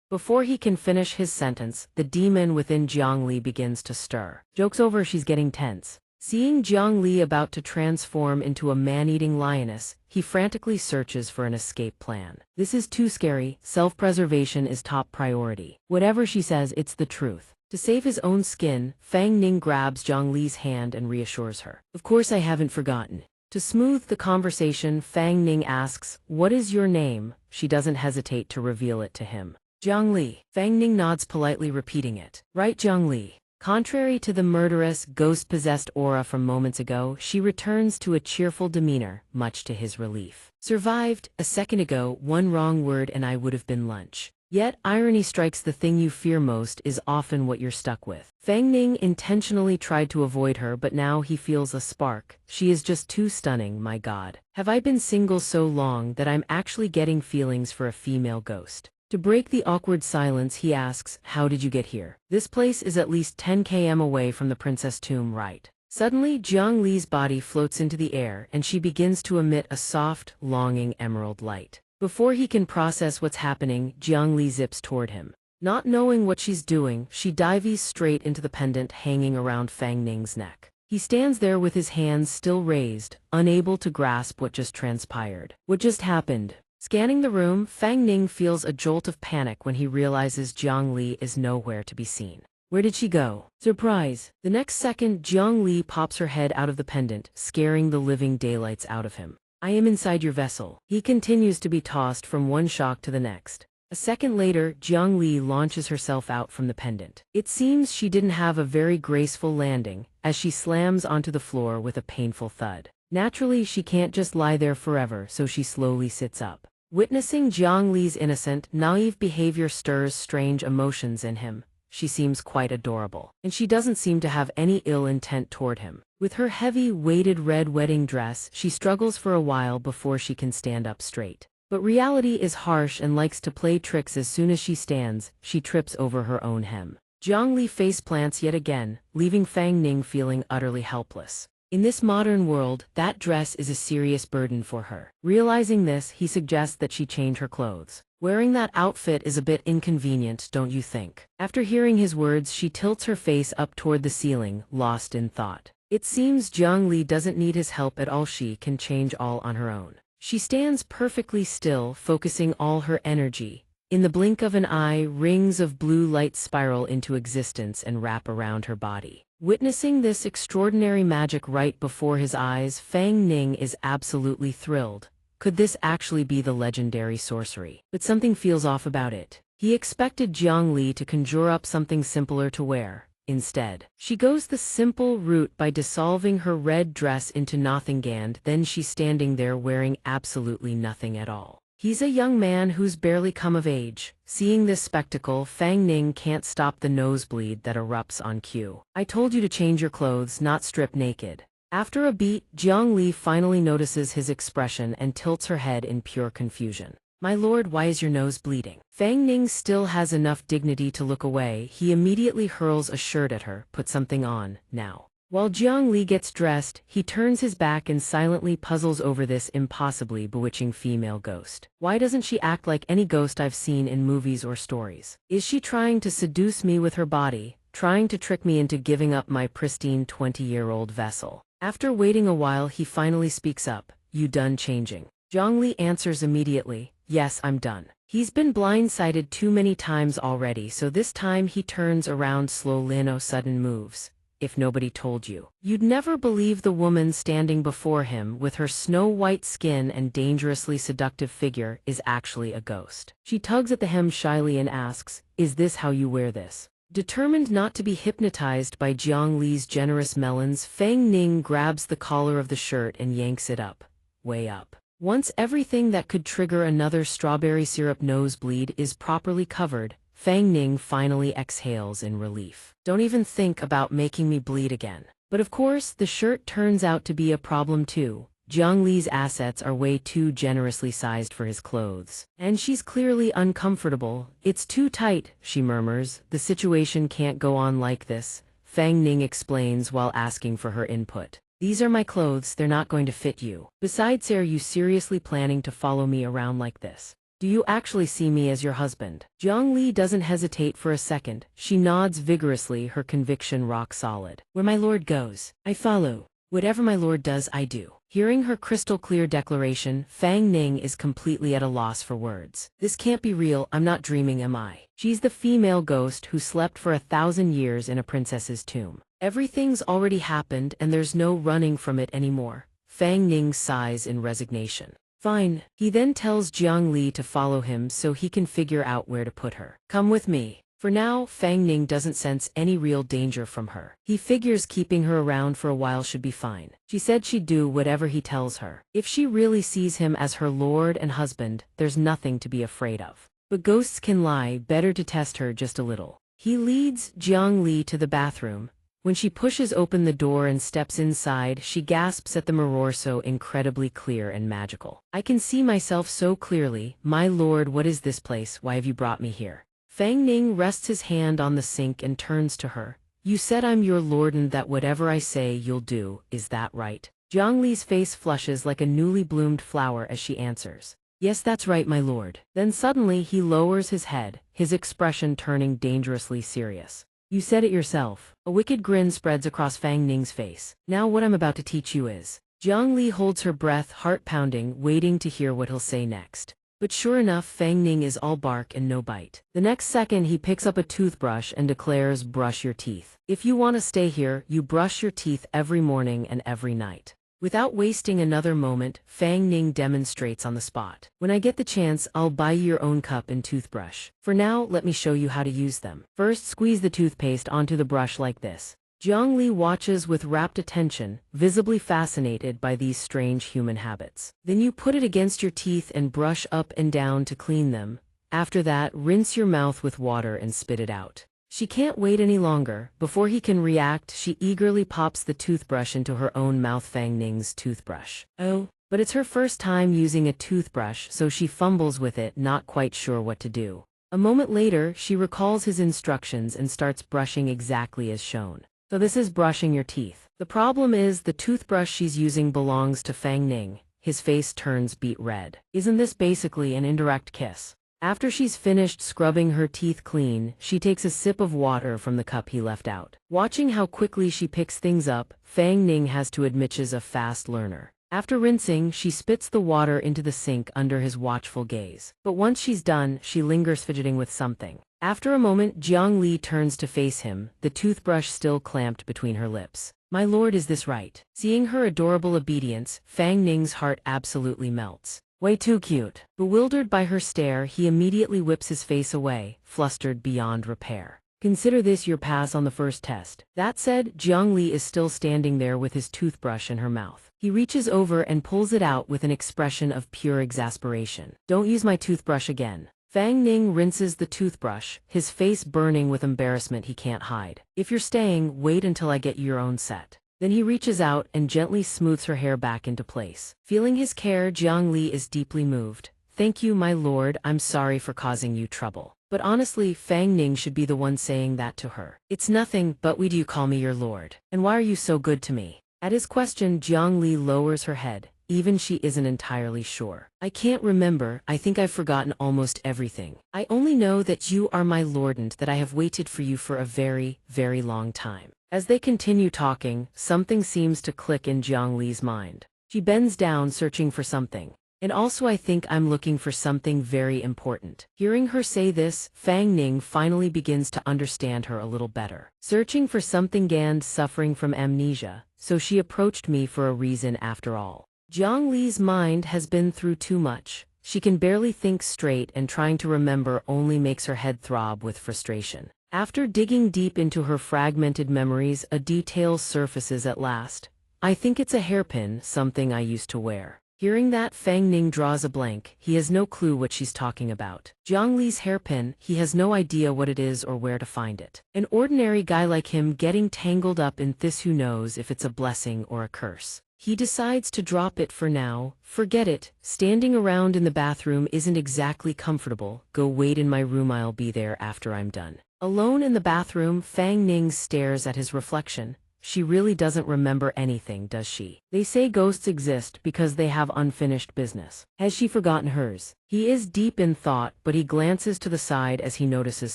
Before he can finish his sentence, the demon within Jiang Li begins to stir. Joke's over, she's getting tense. Seeing Jiang Li about to transform into a man-eating lioness, he frantically searches for an escape plan. This is too scary, self-preservation is top priority. Whatever she says, it's the truth. To save his own skin, Fang Ning grabs Jiang Li's hand and reassures her. Of course I haven't forgotten. To smooth the conversation, Fang Ning asks, "What is your name?" She doesn't hesitate to reveal it to him. Jiang Li. Fang Ning nods politely, repeating it. Right, Jiang Li. Contrary to the murderous, ghost-possessed aura from moments ago, she returns to a cheerful demeanor, much to his relief. Survived, a second ago, one wrong word and I would have been lunch. Yet, irony strikes, the thing you fear most is often what you're stuck with. Fang Ning intentionally tried to avoid her, but now he feels a spark. She is just too stunning, my god. Have I been single so long that I'm actually getting feelings for a female ghost? To break the awkward silence, he asks, how did you get here? This place is at least 10 km away from the princess tomb, right? Suddenly, Jiang Li's body floats into the air, and she begins to emit a soft, longing emerald light. Before he can process what's happening, Jiang Li zips toward him. Not knowing what she's doing, she dives straight into the pendant hanging around Fang Ning's neck. He stands there with his hands still raised, unable to grasp what just transpired. What just happened? Scanning the room, Fang Ning feels a jolt of panic when he realizes Jiang Li is nowhere to be seen. Where did she go? Surprise! The next second, Jiang Li pops her head out of the pendant, scaring the living daylights out of him. I am inside your vessel. He continues to be tossed from one shock to the next. A second later, Jiang Li launches herself out from the pendant. It seems she didn't have a very graceful landing, as she slams onto the floor with a painful thud. Naturally, she can't just lie there forever, so she slowly sits up. Witnessing Jiang Li's innocent, naive behavior stirs strange emotions in him. She seems quite adorable, and she doesn't seem to have any ill intent toward him. With her heavy, weighted red wedding dress, she struggles for a while before she can stand up straight. But reality is harsh and likes to play tricks. As soon as she stands, she trips over her own hem. Jiang Li faceplants yet again, leaving Fang Ning feeling utterly helpless. In this modern world, that dress is a serious burden for her. Realizing this, he suggests that she change her clothes. Wearing that outfit is a bit inconvenient, don't you think? After hearing his words, she tilts her face up toward the ceiling, lost in thought. It seems Jiang Li doesn't need his help at all. She can change all on her own. She stands perfectly still, focusing all her energy. In the blink of an eye, rings of blue light spiral into existence and wrap around her body. Witnessing this extraordinary magic right before his eyes, Fang Ning is absolutely thrilled. Could this actually be the legendary sorcery? But something feels off about it. He expected Jiang Li to conjure up something simpler to wear. Instead, she goes the simple route by dissolving her red dress into nothing, and then she's standing there wearing absolutely nothing at all. He's a young man who's barely come of age. Seeing this spectacle, Fang Ning can't stop the nosebleed that erupts on cue. I told you to change your clothes, not strip naked. After a beat, Jiang Li finally notices his expression and tilts her head in pure confusion. My lord, why is your nose bleeding? Fang Ning still has enough dignity to look away. He immediately hurls a shirt at her. Put something on, now. While Jiang Li gets dressed, he turns his back and silently puzzles over this impossibly bewitching female ghost. Why doesn't she act like any ghost I've seen in movies or stories? Is she trying to seduce me with her body, trying to trick me into giving up my pristine 20-year-old vessel? After waiting a while, he finally speaks up. You done changing? Jiang Li answers immediately. Yes, I'm done. He's been blindsided too many times already, so this time he turns around slowly. No sudden moves. If nobody told you, you'd never believe the woman standing before him with her snow-white skin and dangerously seductive figure is actually a ghost. She tugs at the hem shyly and asks, is this how you wear this? Determined not to be hypnotized by Jiang Li's generous melons, Fang Ning grabs the collar of the shirt and yanks it up. Way up. Once everything that could trigger another strawberry syrup nosebleed is properly covered, Fang Ning finally exhales in relief. Don't even think about making me bleed again. But of course, the shirt turns out to be a problem too. Jiang Li's assets are way too generously sized for his clothes. And she's clearly uncomfortable. It's too tight, she murmurs. The situation can't go on like this, Fang Ning explains while asking for her input. These are my clothes, they're not going to fit you. Besides, are you seriously planning to follow me around like this? Do you actually see me as your husband? Jiang Li doesn't hesitate for a second. She nods vigorously, her conviction rock solid. Where my lord goes, I follow. Whatever my lord does, I do. Hearing her crystal-clear declaration, Fang Ning is completely at a loss for words. This can't be real, I'm not dreaming, am I? She's the female ghost who slept for 1,000 years in a princess's tomb. Everything's already happened and there's no running from it anymore. Fang Ning sighs in resignation. Fine. He then tells Jiang Li to follow him so he can figure out where to put her. Come with me. For now, Fang Ning doesn't sense any real danger from her. He figures keeping her around for a while should be fine. She said she'd do whatever he tells her. If she really sees him as her lord and husband, there's nothing to be afraid of. But ghosts can lie, better to test her just a little. He leads Jiang Li to the bathroom. When she pushes open the door and steps inside, she gasps at the mirror so incredibly clear and magical. I can see myself so clearly. My lord, what is this place? Why have you brought me here? Fang Ning rests his hand on the sink and turns to her. You said I'm your lord and that whatever I say you'll do, is that right? Jiang Li's face flushes like a newly bloomed flower as she answers. Yes, that's right, my lord. Then suddenly he lowers his head, his expression turning dangerously serious. You said it yourself. A wicked grin spreads across Fang Ning's face. Now what I'm about to teach you is. Jiang Li holds her breath, heart pounding, waiting to hear what he'll say next. But sure enough, Fang Ning is all bark and no bite. The next second he picks up a toothbrush and declares, brush your teeth. If you want to stay here, you brush your teeth every morning and every night. Without wasting another moment, Fang Ning demonstrates on the spot. When I get the chance, I'll buy you your own cup and toothbrush. For now, let me show you how to use them. First, squeeze the toothpaste onto the brush like this. Jiang Li watches with rapt attention, visibly fascinated by these strange human habits. Then you put it against your teeth and brush up and down to clean them. After that, rinse your mouth with water and spit it out. She can't wait any longer. Before he can react, she eagerly pops the toothbrush into her own mouth. Fang Ning's toothbrush. Oh, but it's her first time using a toothbrush, so she fumbles with it, not quite sure what to do. A moment later, she recalls his instructions and starts brushing exactly as shown. So this is brushing your teeth. The problem is the toothbrush she's using belongs to Fang Ning. His face turns beet red. Isn't this basically an indirect kiss? After she's finished scrubbing her teeth clean, she takes a sip of water from the cup he left out. Watching how quickly she picks things up, Fang Ning has to admit she's a fast learner. After rinsing, she spits the water into the sink under his watchful gaze. But once she's done, she lingers fidgeting with something. After a moment, Jiang Li turns to face him, the toothbrush still clamped between her lips. My lord, is this right? Seeing her adorable obedience, Fang Ning's heart absolutely melts. Way too cute. Bewildered by her stare, he immediately whips his face away, flustered beyond repair. Consider this your pass on the first test. That said, Jiang Li is still standing there with his toothbrush in her mouth. He reaches over and pulls it out with an expression of pure exasperation. Don't use my toothbrush again. Fang Ning rinses the toothbrush, his face burning with embarrassment he can't hide. If you're staying, wait until I get you your own set. Then he reaches out and gently smooths her hair back into place. Feeling his care, Jiang Li is deeply moved. Thank you, my lord, I'm sorry for causing you trouble. But honestly, Fang Ning should be the one saying that to her. It's nothing, but why do you call me your lord? And why are you so good to me? At his question, Jiang Li lowers her head. Even she isn't entirely sure. I can't remember, I think I've forgotten almost everything. I only know that you are my lord and that I have waited for you for a very, very long time. As they continue talking, something seems to click in Jiang Li's mind. She bends down searching for something. And also I think I'm looking for something very important. Hearing her say this, Fang Ning finally begins to understand her a little better. Searching for something, Gand suffering from amnesia, so she approached me for a reason after all. Jiang Li's mind has been through too much. She can barely think straight and trying to remember only makes her head throb with frustration. After digging deep into her fragmented memories, a detail surfaces at last. I think it's a hairpin, something I used to wear. Hearing that, Fang Ning draws a blank. He has no clue what she's talking about. Jiang Li's hairpin, he has no idea what it is or where to find it. An ordinary guy like him getting tangled up in this, who knows if it's a blessing or a curse. He decides to drop it for now. Forget it. Standing around in the bathroom isn't exactly comfortable. Go wait in my room, I'll be there after I'm done. Alone in the bathroom, Fang Ning stares at his reflection. She really doesn't remember anything, does she? They say ghosts exist because they have unfinished business. Has she forgotten hers? He is deep in thought, but he glances to the side as he notices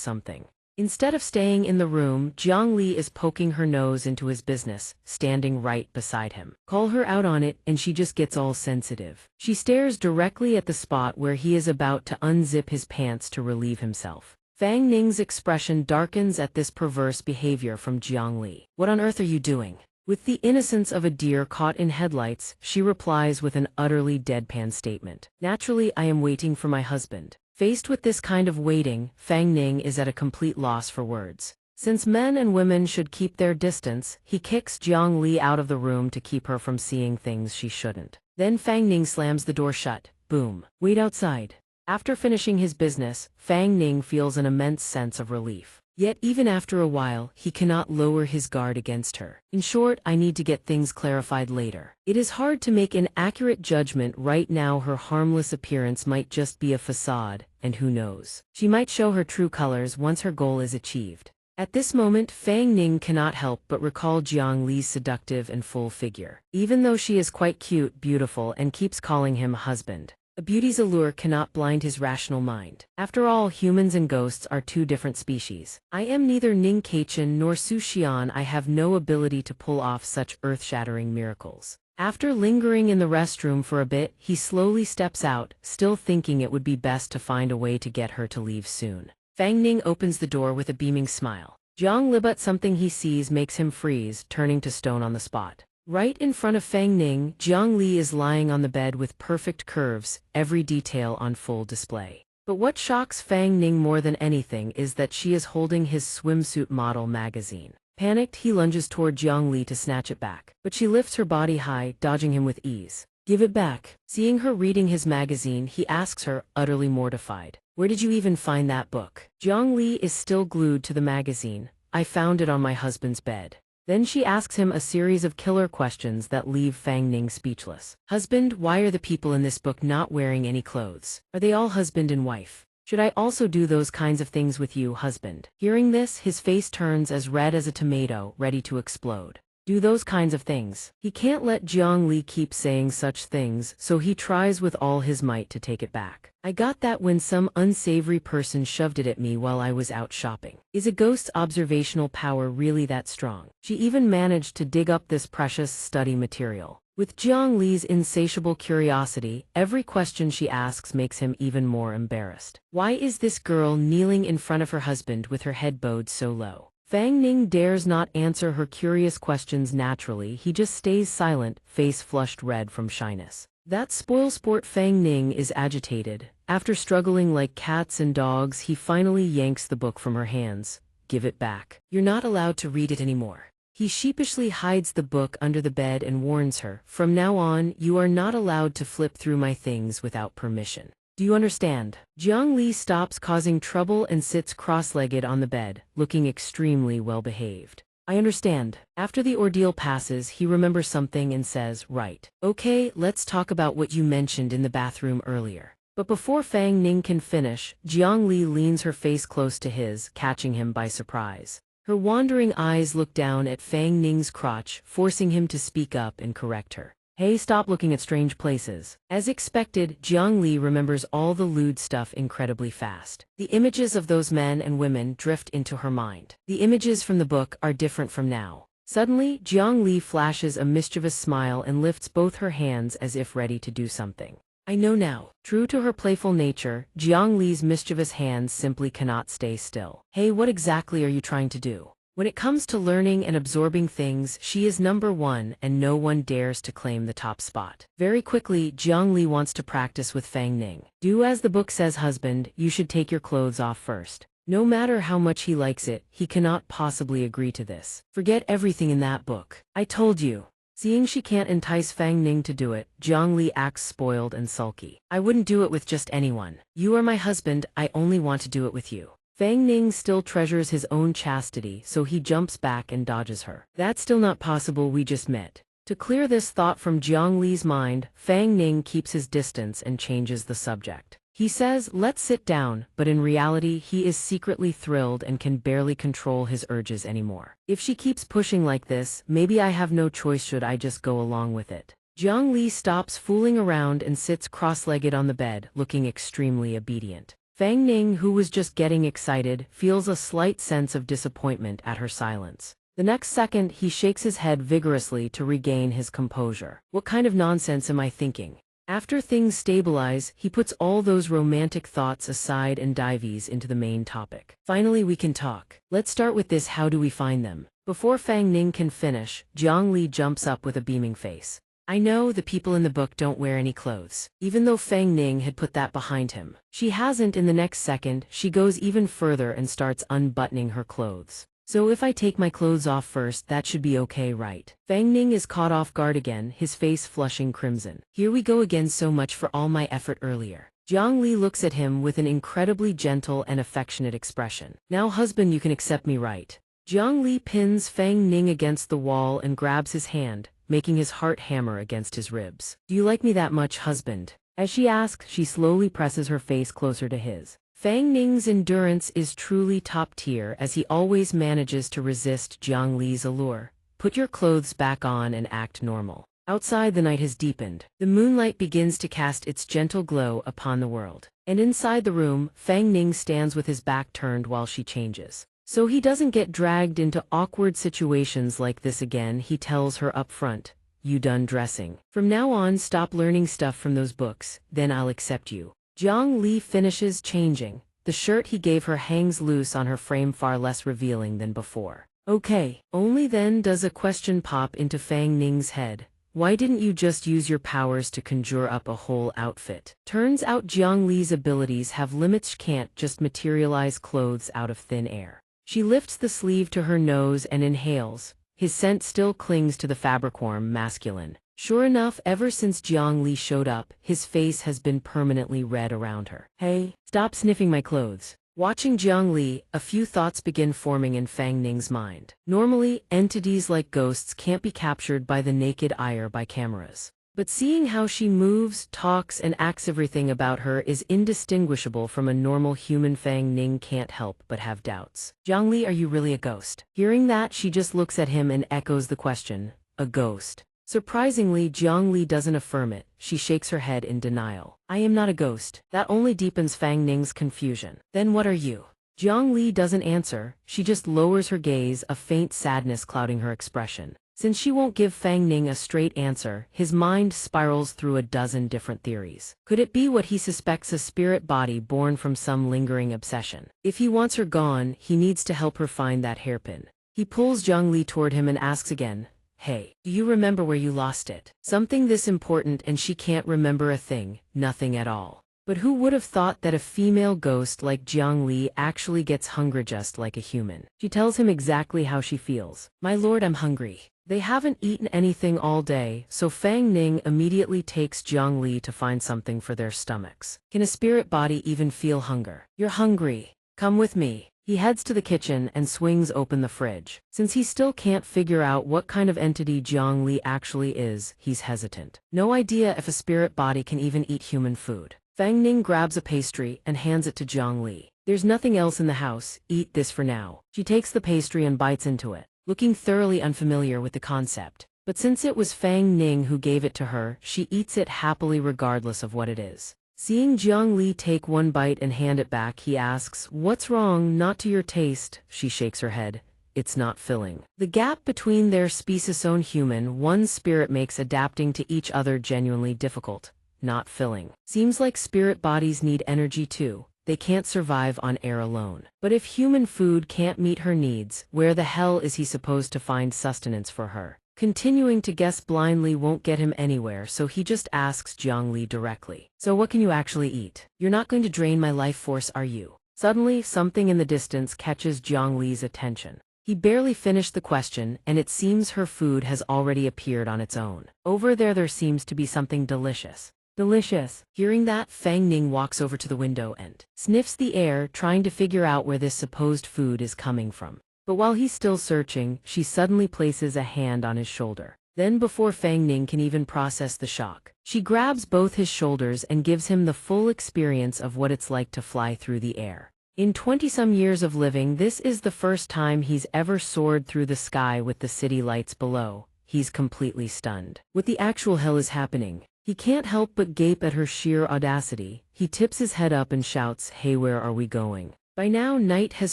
something. Instead of staying in the room, Jiang Li is poking her nose into his business, standing right beside him. Call her out on it, and she just gets all sensitive. She stares directly at the spot where he is about to unzip his pants to relieve himself. Fang Ning's expression darkens at this perverse behavior from Jiang Li. What on earth are you doing? With the innocence of a deer caught in headlights, she replies with an utterly deadpan statement. Naturally, I am waiting for my husband. Faced with this kind of waiting, Fang Ning is at a complete loss for words. Since men and women should keep their distance, he kicks Jiang Li out of the room to keep her from seeing things she shouldn't. Then Fang Ning slams the door shut. Boom. Wait outside. After finishing his business, Fang Ning feels an immense sense of relief. Yet even after a while, he cannot lower his guard against her. In short, I need to get things clarified later. It is hard to make an accurate judgment right now. Her harmless appearance might just be a facade, and who knows? She might show her true colors once her goal is achieved. At this moment, Fang Ning cannot help but recall Jiang Li's seductive and full figure. Even though she is quite cute, beautiful, and keeps calling him a husband, a beauty's allure cannot blind his rational mind. After all, humans and ghosts are two different species. I am neither Ning Kaichen nor Su Xian. I have no ability to pull off such earth-shattering miracles. After lingering in the restroom for a bit, he slowly steps out, still thinking it would be best to find a way to get her to leave soon. Fang Ning opens the door with a beaming smile. Jiang Li, but something he sees makes him freeze, turning to stone on the spot. Right in front of Fang Ning, Jiang Li is lying on the bed with perfect curves, every detail on full display. But what shocks Fang Ning more than anything is that she is holding his swimsuit model magazine. Panicked, he lunges toward Jiang Li to snatch it back, but she lifts her body high, dodging him with ease. Give it back. Seeing her reading his magazine, he asks her, utterly mortified. Where did you even find that book? Jiang Li is still glued to the magazine. I found it on my husband's bed. Then she asks him a series of killer questions that leave Fang Ning speechless. Husband, why are the people in this book not wearing any clothes? Are they all husband and wife? Should I also do those kinds of things with you, husband? Hearing this, his face turns as red as a tomato, ready to explode. Do those kinds of things. He can't let Jiang Li keep saying such things, so he tries with all his might to take it back. I got that when some unsavory person shoved it at me while I was out shopping. Is a ghost's observational power really that strong? She even managed to dig up this precious study material. With Jiang Li's insatiable curiosity, every question she asks makes him even more embarrassed. Why is this girl kneeling in front of her husband with her head bowed so low? Fang Ning dares not answer her curious questions naturally. He just stays silent, face flushed red from shyness. That spoilsport Fang Ning is agitated. After struggling like cats and dogs, he finally yanks the book from her hands. Give it back. You're not allowed to read it anymore. He sheepishly hides the book under the bed and warns her, from now on, you are not allowed to flip through my things without permission. Do you understand? Jiang Li stops causing trouble and sits cross-legged on the bed, looking extremely well-behaved. I understand. After the ordeal passes, he remembers something and says, right. Okay, let's talk about what you mentioned in the bathroom earlier. But before Fang Ning can finish, Jiang Li leans her face close to his, catching him by surprise. Her wandering eyes look down at Fang Ning's crotch, forcing him to speak up and correct her. Hey, stop looking at strange places. As expected, Jiang Li remembers all the lewd stuff incredibly fast. The images of those men and women drift into her mind. The images from the book are different from now. Suddenly, Jiang Li flashes a mischievous smile and lifts both her hands as if ready to do something. I know now. True to her playful nature, Jiang Li's mischievous hands simply cannot stay still. Hey, what exactly are you trying to do? When it comes to learning and absorbing things, she is number one and no one dares to claim the top spot. Very quickly, Jiang Li wants to practice with Fang Ning. Do as the book says, husband, you should take your clothes off first. No matter how much he likes it, he cannot possibly agree to this. Forget everything in that book. I told you. Seeing she can't entice Fang Ning to do it, Jiang Li acts spoiled and sulky. I wouldn't do it with just anyone. You are my husband, I only want to do it with you. Fang Ning still treasures his own chastity, so he jumps back and dodges her. That's still not possible, we just met. To clear this thought from Jiang Li's mind, Fang Ning keeps his distance and changes the subject. He says, let's sit down, but in reality he is secretly thrilled and can barely control his urges anymore. If she keeps pushing like this, maybe I have no choice, should I just go along with it? Jiang Li stops fooling around and sits cross-legged on the bed, looking extremely obedient. Fang Ning, who was just getting excited, feels a slight sense of disappointment at her silence. The next second, he shakes his head vigorously to regain his composure. What kind of nonsense am I thinking? After things stabilize, he puts all those romantic thoughts aside and dives into the main topic. Finally, we can talk. Let's start with this: how do we find them? Before Fang Ning can finish, Jiang Li jumps up with a beaming face. I know the people in the book don't wear any clothes. Even though Fang Ning had put that behind him, she hasn't. In the next second, she goes even further and starts unbuttoning her clothes. So if I take my clothes off first, that should be okay, right? Fang Ning is caught off guard again, his face flushing crimson. Here we go again, so much for all my effort earlier. Jiang Li looks at him with an incredibly gentle and affectionate expression. Now husband, you can accept me, right? Jiang Li pins Fang Ning against the wall and grabs his hand, making his heart hammer against his ribs. Do you like me that much, husband? As she asks, she slowly presses her face closer to his. Fang Ning's endurance is truly top tier, as he always manages to resist Jiang Li's allure. Put your clothes back on and act normal. Outside, the night has deepened. The moonlight begins to cast its gentle glow upon the world. And inside the room, Fang Ning stands with his back turned while she changes. So he doesn't get dragged into awkward situations like this again, he tells her up front. You done dressing? From now on, stop learning stuff from those books, then I'll accept you. Jiang Li finishes changing. The shirt he gave her hangs loose on her frame, far less revealing than before. Okay. Only then does a question pop into Fang Ning's head. Why didn't you just use your powers to conjure up a whole outfit? Turns out Jiang Li's abilities have limits. She can't just materialize clothes out of thin air. She lifts the sleeve to her nose and inhales. His scent still clings to the fabric, warm, masculine. Sure enough, ever since Jiang Li showed up, his face has been permanently red around her. Hey, stop sniffing my clothes. Watching Jiang Li, a few thoughts begin forming in Fang Ning's mind. Normally, entities like ghosts can't be captured by the naked eye or by cameras. But seeing how she moves, talks, and acts, everything about her is indistinguishable from a normal human. Fang Ning can't help but have doubts. Jiang Li, are you really a ghost? Hearing that, she just looks at him and echoes the question. A ghost? Surprisingly, Jiang Li doesn't affirm it. She shakes her head in denial. I am not a ghost. That only deepens Fang Ning's confusion. Then what are you? Jiang Li doesn't answer. She just lowers her gaze, a faint sadness clouding her expression. Since she won't give Fang Ning a straight answer, his mind spirals through a dozen different theories. Could it be what he suspects, a spirit body born from some lingering obsession? If he wants her gone, he needs to help her find that hairpin. He pulls Jiang Li toward him and asks again, Hey, do you remember where you lost it? Something this important, and she can't remember a thing, nothing at all. But who would have thought that a female ghost like Jiang Li actually gets hungry just like a human? She tells him exactly how she feels. My lord, I'm hungry. They haven't eaten anything all day, so Fang Ning immediately takes Jiang Li to find something for their stomachs. Can a spirit body even feel hunger? You're hungry. Come with me. He heads to the kitchen and swings open the fridge. Since he still can't figure out what kind of entity Jiang Li actually is, he's hesitant. No idea if a spirit body can even eat human food. Fang Ning grabs a pastry and hands it to Jiang Li. There's nothing else in the house, eat this for now. She takes the pastry and bites into it, looking thoroughly unfamiliar with the concept. But since it was Fang Ning who gave it to her, she eats it happily regardless of what it is. Seeing Jiang Li take one bite and hand it back, he asks, What's wrong? Not to your taste? She shakes her head. It's not filling. The gap between their species own human, one spirit, makes adapting to each other genuinely difficult. Not filling. Seems like spirit bodies need energy too. They can't survive on air alone. But if human food can't meet her needs, where the hell is he supposed to find sustenance for her? Continuing to guess blindly won't get him anywhere, so he just asks Jiang Li directly. So what can you actually eat? You're not going to drain my life force, are you? Suddenly, something in the distance catches Jiang Li's attention. He barely finished the question, and it seems her food has already appeared on its own. Over there seems to be something delicious. Delicious. Hearing that, Fang Ning walks over to the window and sniffs the air, trying to figure out where this supposed food is coming from. But while he's still searching, she suddenly places a hand on his shoulder. Then, before Fang Ning can even process the shock, she grabs both his shoulders and gives him the full experience of what it's like to fly through the air. In 20-some years of living, this is the first time he's ever soared through the sky with the city lights below. He's completely stunned. What the actual hell is happening? He can't help but gape at her sheer audacity. He tips his head up and shouts, Hey, where are we going? By now, night has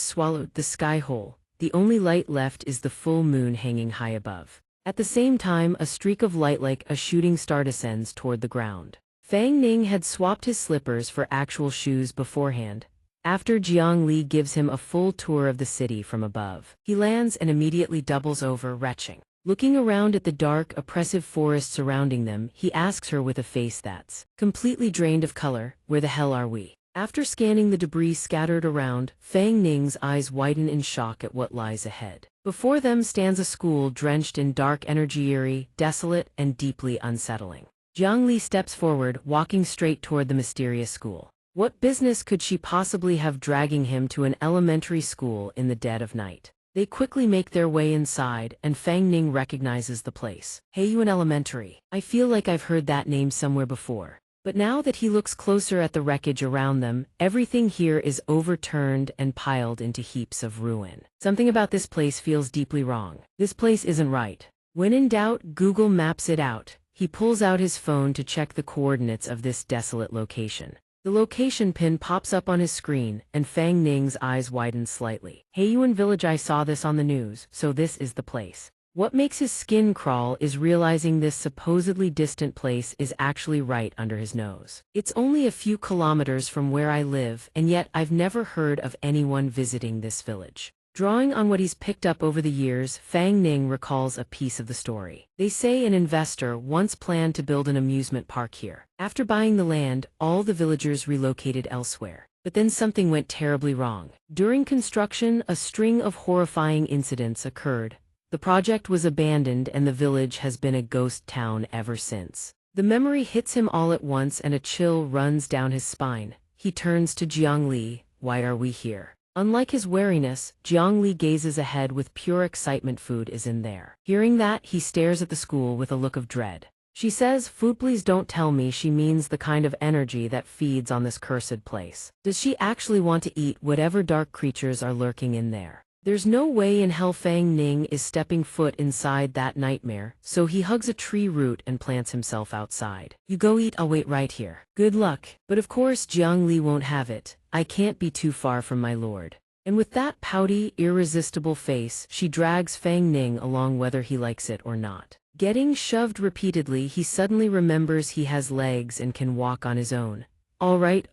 swallowed the sky whole. The only light left is the full moon hanging high above. At the same time, a streak of light like a shooting star descends toward the ground. Fang Ning had swapped his slippers for actual shoes beforehand. After Jiang Li gives him a full tour of the city from above, he lands and immediately doubles over, retching. Looking around at the dark, oppressive forest surrounding them, he asks her with a face that's completely drained of color, "Where the hell are we?" After scanning the debris scattered around, Fang Ning's eyes widen in shock at what lies ahead. Before them stands a school drenched in dark energy, eerie, desolate, and deeply unsettling. Jiang Li steps forward, walking straight toward the mysterious school. What business could she possibly have dragging him to an elementary school in the dead of night? They quickly make their way inside, and Fang Ning recognizes the place. Heiyuan Elementary. I feel like I've heard that name somewhere before. But now that he looks closer at the wreckage around them, everything here is overturned and piled into heaps of ruin. Something about this place feels deeply wrong. This place isn't right. When in doubt, Google maps it out. He pulls out his phone to check the coordinates of this desolate location. The location pin pops up on his screen, and Fang Ning's eyes widen slightly. Heiyuan Village, I saw this on the news, so this is the place. What makes his skin crawl is realizing this supposedly distant place is actually right under his nose. It's only a few kilometers from where I live, and yet I've never heard of anyone visiting this village. Drawing on what he's picked up over the years, Fang Ning recalls a piece of the story. They say an investor once planned to build an amusement park here. After buying the land, all the villagers relocated elsewhere. But then something went terribly wrong. During construction, a string of horrifying incidents occurred. The project was abandoned, and the village has been a ghost town ever since. The memory hits him all at once, and a chill runs down his spine. He turns to Jiang Li. Why are we here? Unlike his wariness, Jiang Li gazes ahead with pure excitement. Food is in there. Hearing that, he stares at the school with a look of dread. She says, "Food, please don't tell me she means the kind of energy that feeds on this cursed place. Does she actually want to eat whatever dark creatures are lurking in there?" There's no way in hell Fang Ning is stepping foot inside that nightmare, so he hugs a tree root and plants himself outside. "You go eat, I'll wait right here. Good luck." But of course Jiang Li won't have it. "I can't be too far from my lord." And with that pouty, irresistible face, she drags Fang Ning along whether he likes it or not. Getting shoved repeatedly, he suddenly remembers he has legs and can walk on his own. All right,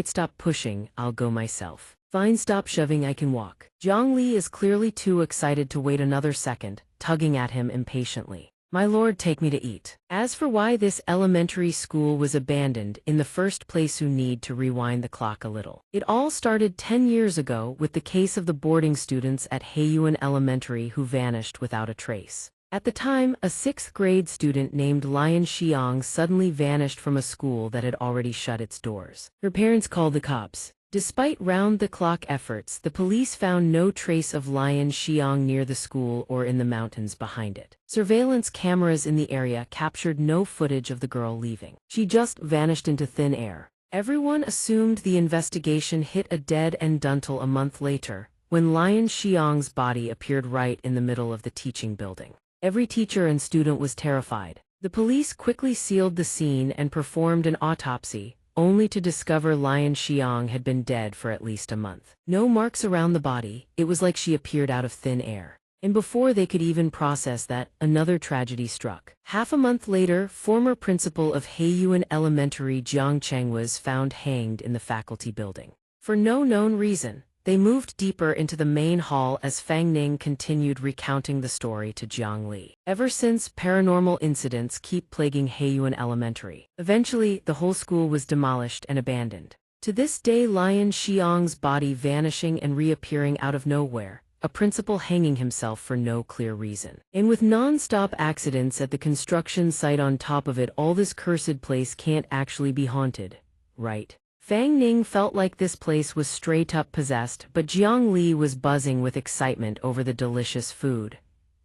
stop pushing, I'll go myself." "Fine, stop shoving, I can walk." Jiang Li is clearly too excited to wait another second, tugging at him impatiently. "My lord, take me to eat." As for why this elementary school was abandoned in the first place, you need to rewind the clock a little. It all started 10 years ago with the case of the boarding students at Heiyuan Elementary who vanished without a trace. At the time, a 6th grade student named Lian Xiang suddenly vanished from a school that had already shut its doors. Her parents called the cops. Despite round-the-clock efforts, the police found no trace of Lian Xiang near the school or in the mountains behind it. Surveillance cameras in the area captured no footage of the girl leaving. She just vanished into thin air. Everyone assumed the investigation hit a dead end until a month later, when Lian Xiang's body appeared right in the middle of the teaching building. Every teacher and student was terrified. The police quickly sealed the scene and performed an autopsy, only to discover Lian Xiang had been dead for at least a month. No marks around the body, it was like she appeared out of thin air. And before they could even process that, another tragedy struck. Half a month later, former principal of Heiyuan Elementary Jiang Cheng was found hanged in the faculty building. For no known reason, they moved deeper into the main hall as Fang Ning continued recounting the story to Jiang Li. Ever since, paranormal incidents keep plaguing Heiyuan Elementary. Eventually, the whole school was demolished and abandoned. To this day, Lian Xiang's body vanishing and reappearing out of nowhere, a principal hanging himself for no clear reason. And with non-stop accidents at the construction site on top of it all, this cursed place can't actually be haunted, right? Fang Ning felt like this place was straight-up possessed, but Jiang Li was buzzing with excitement over the delicious food.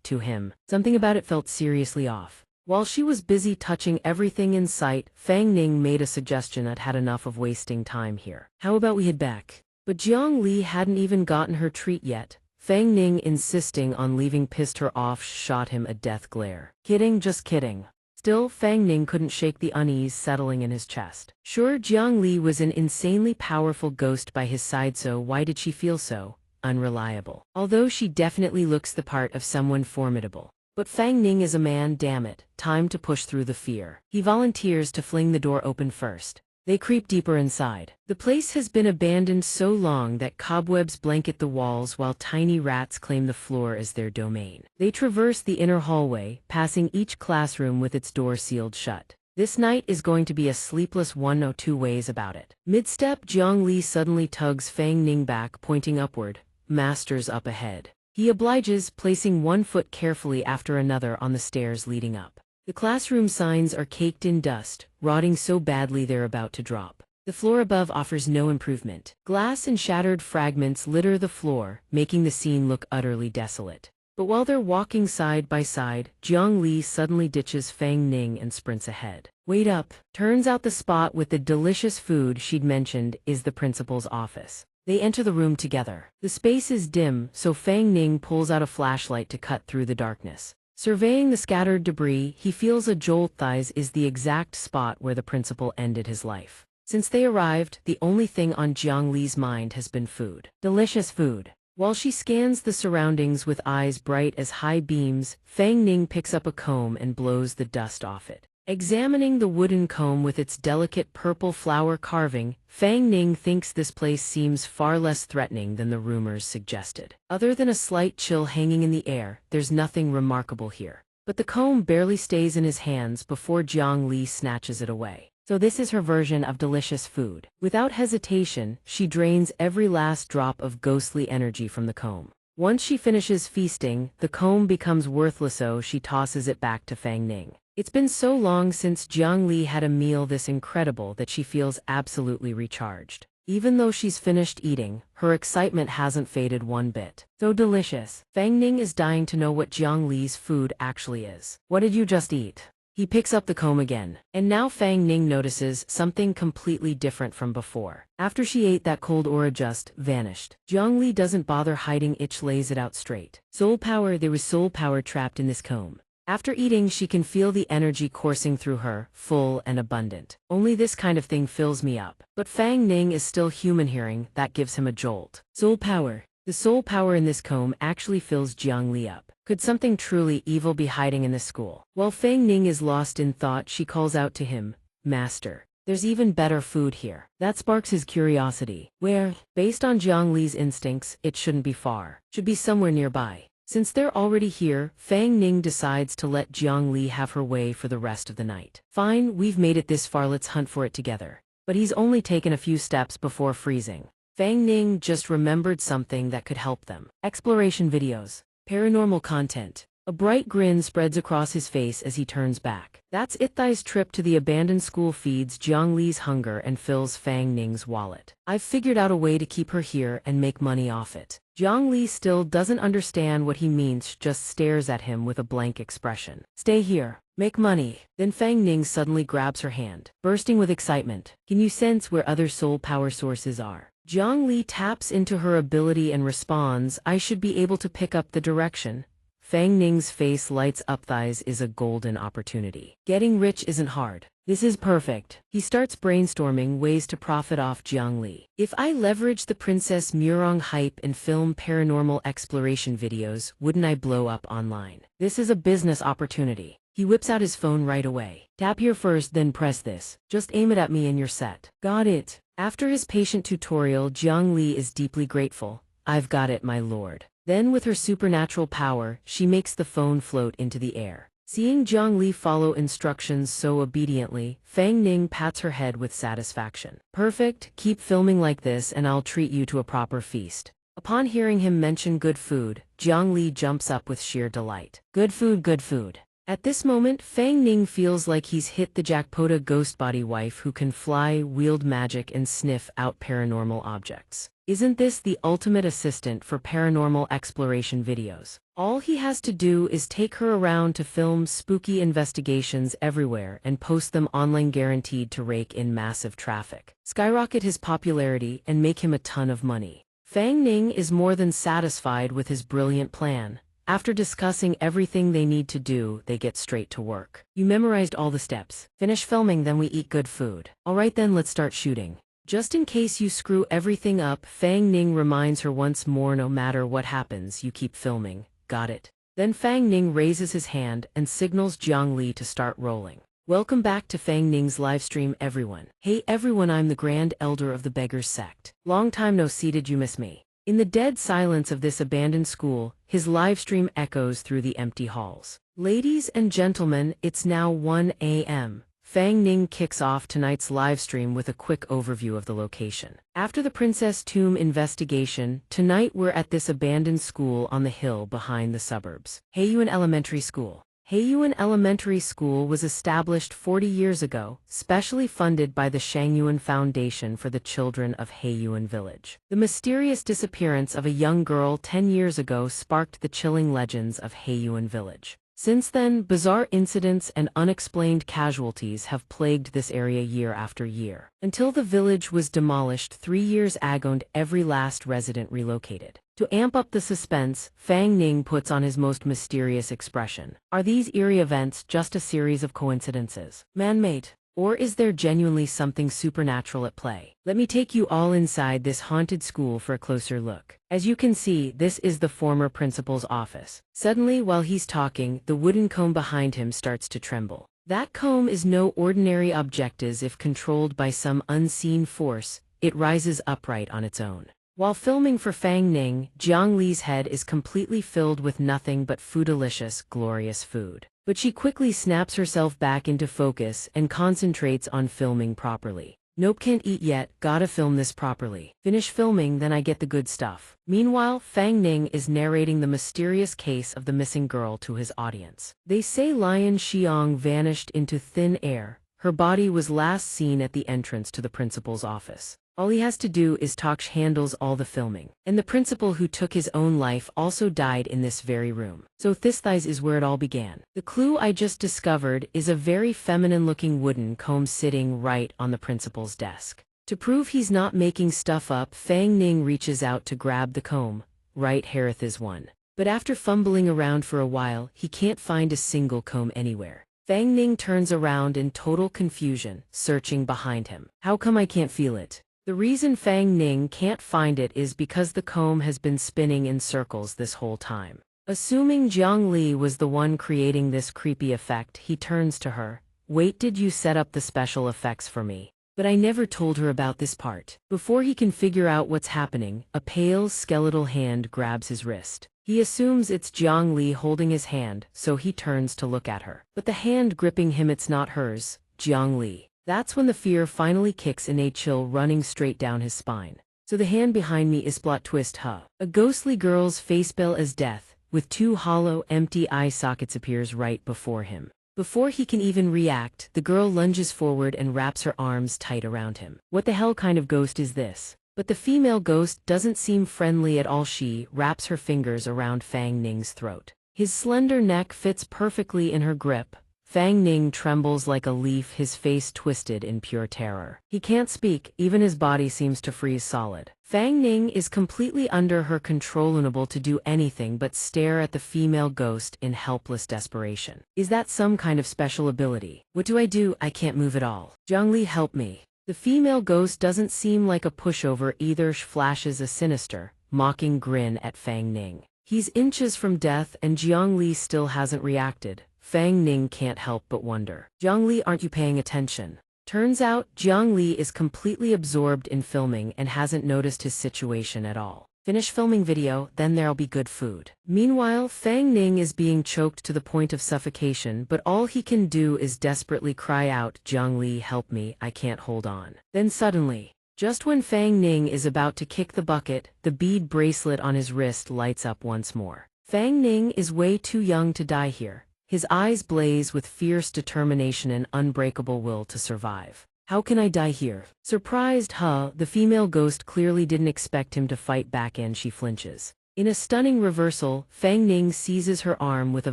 To him, something about it felt seriously off. While she was busy touching everything in sight, Fang Ning made a suggestion that had enough of wasting time here. "How about we head back?" But Jiang Li hadn't even gotten her treat yet. Fang Ning insisting on leaving pissed her off, shot him a death glare. "Kidding, just kidding." Still, Fang Ning couldn't shake the unease settling in his chest. Sure, Jiang Li was an insanely powerful ghost by his side, so why did she feel so unreliable? Although she definitely looks the part of someone formidable. But Fang Ning is a man, damn it, time to push through the fear. He volunteers to fling the door open first. They creep deeper inside. The place has been abandoned so long that cobwebs blanket the walls while tiny rats claim the floor as their domain. They traverse the inner hallway, passing each classroom with its door sealed shut. This night is going to be a sleepless one, no two ways about it. Mid-step, Jiangli suddenly tugs Fang Ning back, pointing upward. Master's up ahead. He obliges, placing one foot carefully after another on the stairs leading up. The classroom signs are caked in dust, rotting so badly they're about to drop. The floor above offers no improvement. Glass and shattered fragments litter the floor, making the scene look utterly desolate. But while they're walking side by side, Jiang Li suddenly ditches Fang Ning and sprints ahead. Wait up! Turns out the spot with the delicious food she'd mentioned is the principal's office. They enter the room together. The space is dim, so Fang Ning pulls out a flashlight to cut through the darkness. Surveying the scattered debris, he feels a jolt. Thighs is the exact spot where the principal ended his life. Since they arrived, the only thing on Jiang Li's mind has been food. Delicious food. While she scans the surroundings with eyes bright as high beams, Fang Ning picks up a comb and blows the dust off it. Examining the wooden comb with its delicate purple flower carving, Fang Ning thinks this place seems far less threatening than the rumors suggested. Other than a slight chill hanging in the air, there's nothing remarkable here. But the comb barely stays in his hands before Jiang Li snatches it away. So this is her version of delicious food. Without hesitation, she drains every last drop of ghostly energy from the comb. Once she finishes feasting, the comb becomes worthless, so she tosses it back to Fang Ning. It's been so long since Jiang Li had a meal this incredible that she feels absolutely recharged. Even though she's finished eating, her excitement hasn't faded one bit. So delicious. Fang Ning is dying to know what Jiang Li's food actually is. What did you just eat? He picks up the comb again, and now Fang Ning notices something completely different from before. After she ate, that cold aura just vanished. Jiang Li doesn't bother hiding it, lays it out straight. Soul power. There was soul power trapped in this comb. After eating, she can feel the energy coursing through her, full and abundant. Only this kind of thing fills me up. But Fang Ning is still human. Hearing that gives him a jolt. Soul power. The soul power in this comb actually fills Jiang Li up. Could something truly evil be hiding in this school? While Fang Ning is lost in thought, she calls out to him, Master. There's even better food here. That sparks his curiosity. Where? Based on Jiang Li's instincts, it shouldn't be far. Should be somewhere nearby. Since they're already here, Fang Ning decides to let Jiang Li have her way for the rest of the night. Fine, we've made it this far, let's hunt for it together. But he's only taken a few steps before freezing. Fang Ning just remembered something that could help them. Exploration videos. Paranormal content. A bright grin spreads across his face as he turns back. That's it. Thai's trip to the abandoned school feeds Jiang Li's hunger and fills Fang Ning's wallet. I've figured out a way to keep her here and make money off it. Jiang Li still doesn't understand what he means, just stares at him with a blank expression. Stay here. Make money. Then Fang Ning suddenly grabs her hand, bursting with excitement. Can you sense where other soul power sources are? Jiang Li taps into her ability and responds, I should be able to pick up the direction. Fang Ning's face lights up. Thighs is a golden opportunity. Getting rich isn't hard. This is perfect. He starts brainstorming ways to profit off Jiang Li. If I leverage the Princess Murong hype and film paranormal exploration videos, wouldn't I blow up online? This is a business opportunity. He whips out his phone right away. Tap here first, then press this. Just aim it at me and you're set. Got it. After his patient tutorial, Jiang Li is deeply grateful. I've got it, my lord. Then with her supernatural power, she makes the phone float into the air. Seeing Jiang Li follow instructions so obediently, Fang Ning pats her head with satisfaction. Perfect, keep filming like this and I'll treat you to a proper feast. Upon hearing him mention good food, Jiang Li jumps up with sheer delight. Good food, good food. At this moment, Fang Ning feels like he's hit the jackpot. A ghost body wife who can fly, wield magic and sniff out paranormal objects. Isn't this the ultimate assistant for paranormal exploration videos? All he has to do is take her around to film spooky investigations everywhere and post them online, guaranteed to rake in massive traffic, skyrocket his popularity and make him a ton of money. Fang Ning is more than satisfied with his brilliant plan. After discussing everything they need to do, they get straight to work. You memorized all the steps. Finish filming, then we eat good food. Alright then, let's start shooting. Just in case you screw everything up, Fang Ning reminds her once more, no matter what happens, you keep filming. Got it. Then Fang Ning raises his hand and signals Jiang Li to start rolling. Welcome back to Fang Ning's livestream, everyone. Hey everyone, I'm the Grand Elder of the Beggars Sect. Long time no see, did you miss me? In the dead silence of this abandoned school, his livestream echoes through the empty halls. Ladies and gentlemen, it's now 1 a.m. Fang Ning kicks off tonight's livestream with a quick overview of the location. After the Princess Tomb investigation, tonight we're at this abandoned school on the hill behind the suburbs. Heiyuan Elementary School. Heiyuan Elementary School was established 40 years ago, specially funded by the Shangyuan Foundation for the Children of Heiyuan Village. The mysterious disappearance of a young girl 10 years ago sparked the chilling legends of Heiyuan Village. Since then, bizarre incidents and unexplained casualties have plagued this area year after year, until the village was demolished 3 years ago and every last resident relocated. To amp up the suspense, Fang Ning puts on his most mysterious expression. Are these eerie events just a series of coincidences, man-made? Or is there genuinely something supernatural at play? Let me take you all inside this haunted school for a closer look. As you can see, this is the former principal's office. Suddenly, while he's talking, the wooden comb behind him starts to tremble. That comb is no ordinary object, as if controlled by some unseen force, it rises upright on its own. While filming for Fang Ning, Jiang Li's head is completely filled with nothing but foodalicious, glorious food. But she quickly snaps herself back into focus and concentrates on filming properly. Nope, can't eat yet, gotta film this properly. Finish filming, then I get the good stuff. Meanwhile, Fang Ning is narrating the mysterious case of the missing girl to his audience. They say Lian Xiang vanished into thin air. Her body was last seen at the entrance to the principal's office. All he has to do is talk. Handles all the filming. And the principal who took his own life also died in this very room. So this is where it all began. The clue I just discovered is a very feminine-looking wooden comb sitting right on the principal's desk. To prove he's not making stuff up, Fang Ning reaches out to grab the comb. Right, Harith is one. But after fumbling around for a while, he can't find a single comb anywhere. Fang Ning turns around in total confusion, searching behind him. How come I can't feel it? The reason Fang Ning can't find it is because the comb has been spinning in circles this whole time. Assuming Jiang Li was the one creating this creepy effect, he turns to her. Wait, did you set up the special effects for me? But I never told her about this part. Before he can figure out what's happening, a pale, skeletal hand grabs his wrist. He assumes it's Jiang Li holding his hand, so he turns to look at her. But the hand gripping him, it's not hers, Jiang Li. That's when the fear finally kicks in, a chill running straight down his spine. So the hand behind me is plot twist, huh? A ghostly girl's face pale as death, with 2 hollow, empty eye sockets appears right before him. Before he can even react, the girl lunges forward and wraps her arms tight around him. What the hell kind of ghost is this? But the female ghost doesn't seem friendly at all. She wraps her fingers around Fang Ning's throat. His slender neck fits perfectly in her grip. Fang Ning trembles like a leaf, his face twisted in pure terror. He can't speak, even his body seems to freeze solid. Fang Ning is completely under her control, unable to do anything but stare at the female ghost in helpless desperation. Is that some kind of special ability? What do? I can't move at all. Jiang Li, help me. The female ghost doesn't seem like a pushover either. She flashes a sinister, mocking grin at Fang Ning. He's inches from death and Jiang Li still hasn't reacted. Fang Ning can't help but wonder. Jiang Li, aren't you paying attention? Turns out, Jiang Li is completely absorbed in filming and hasn't noticed his situation at all. Finish filming video, then there'll be good food. Meanwhile, Fang Ning is being choked to the point of suffocation, but all he can do is desperately cry out, Jiang Li, help me, I can't hold on. Then suddenly, just when Fang Ning is about to kick the bucket, the bead bracelet on his wrist lights up once more. Fang Ning is way too young to die here. His eyes blaze with fierce determination and unbreakable will to survive. How can I die here? Surprised, huh? The female ghost clearly didn't expect him to fight back and she flinches. In a stunning reversal, Fang Ning seizes her arm with a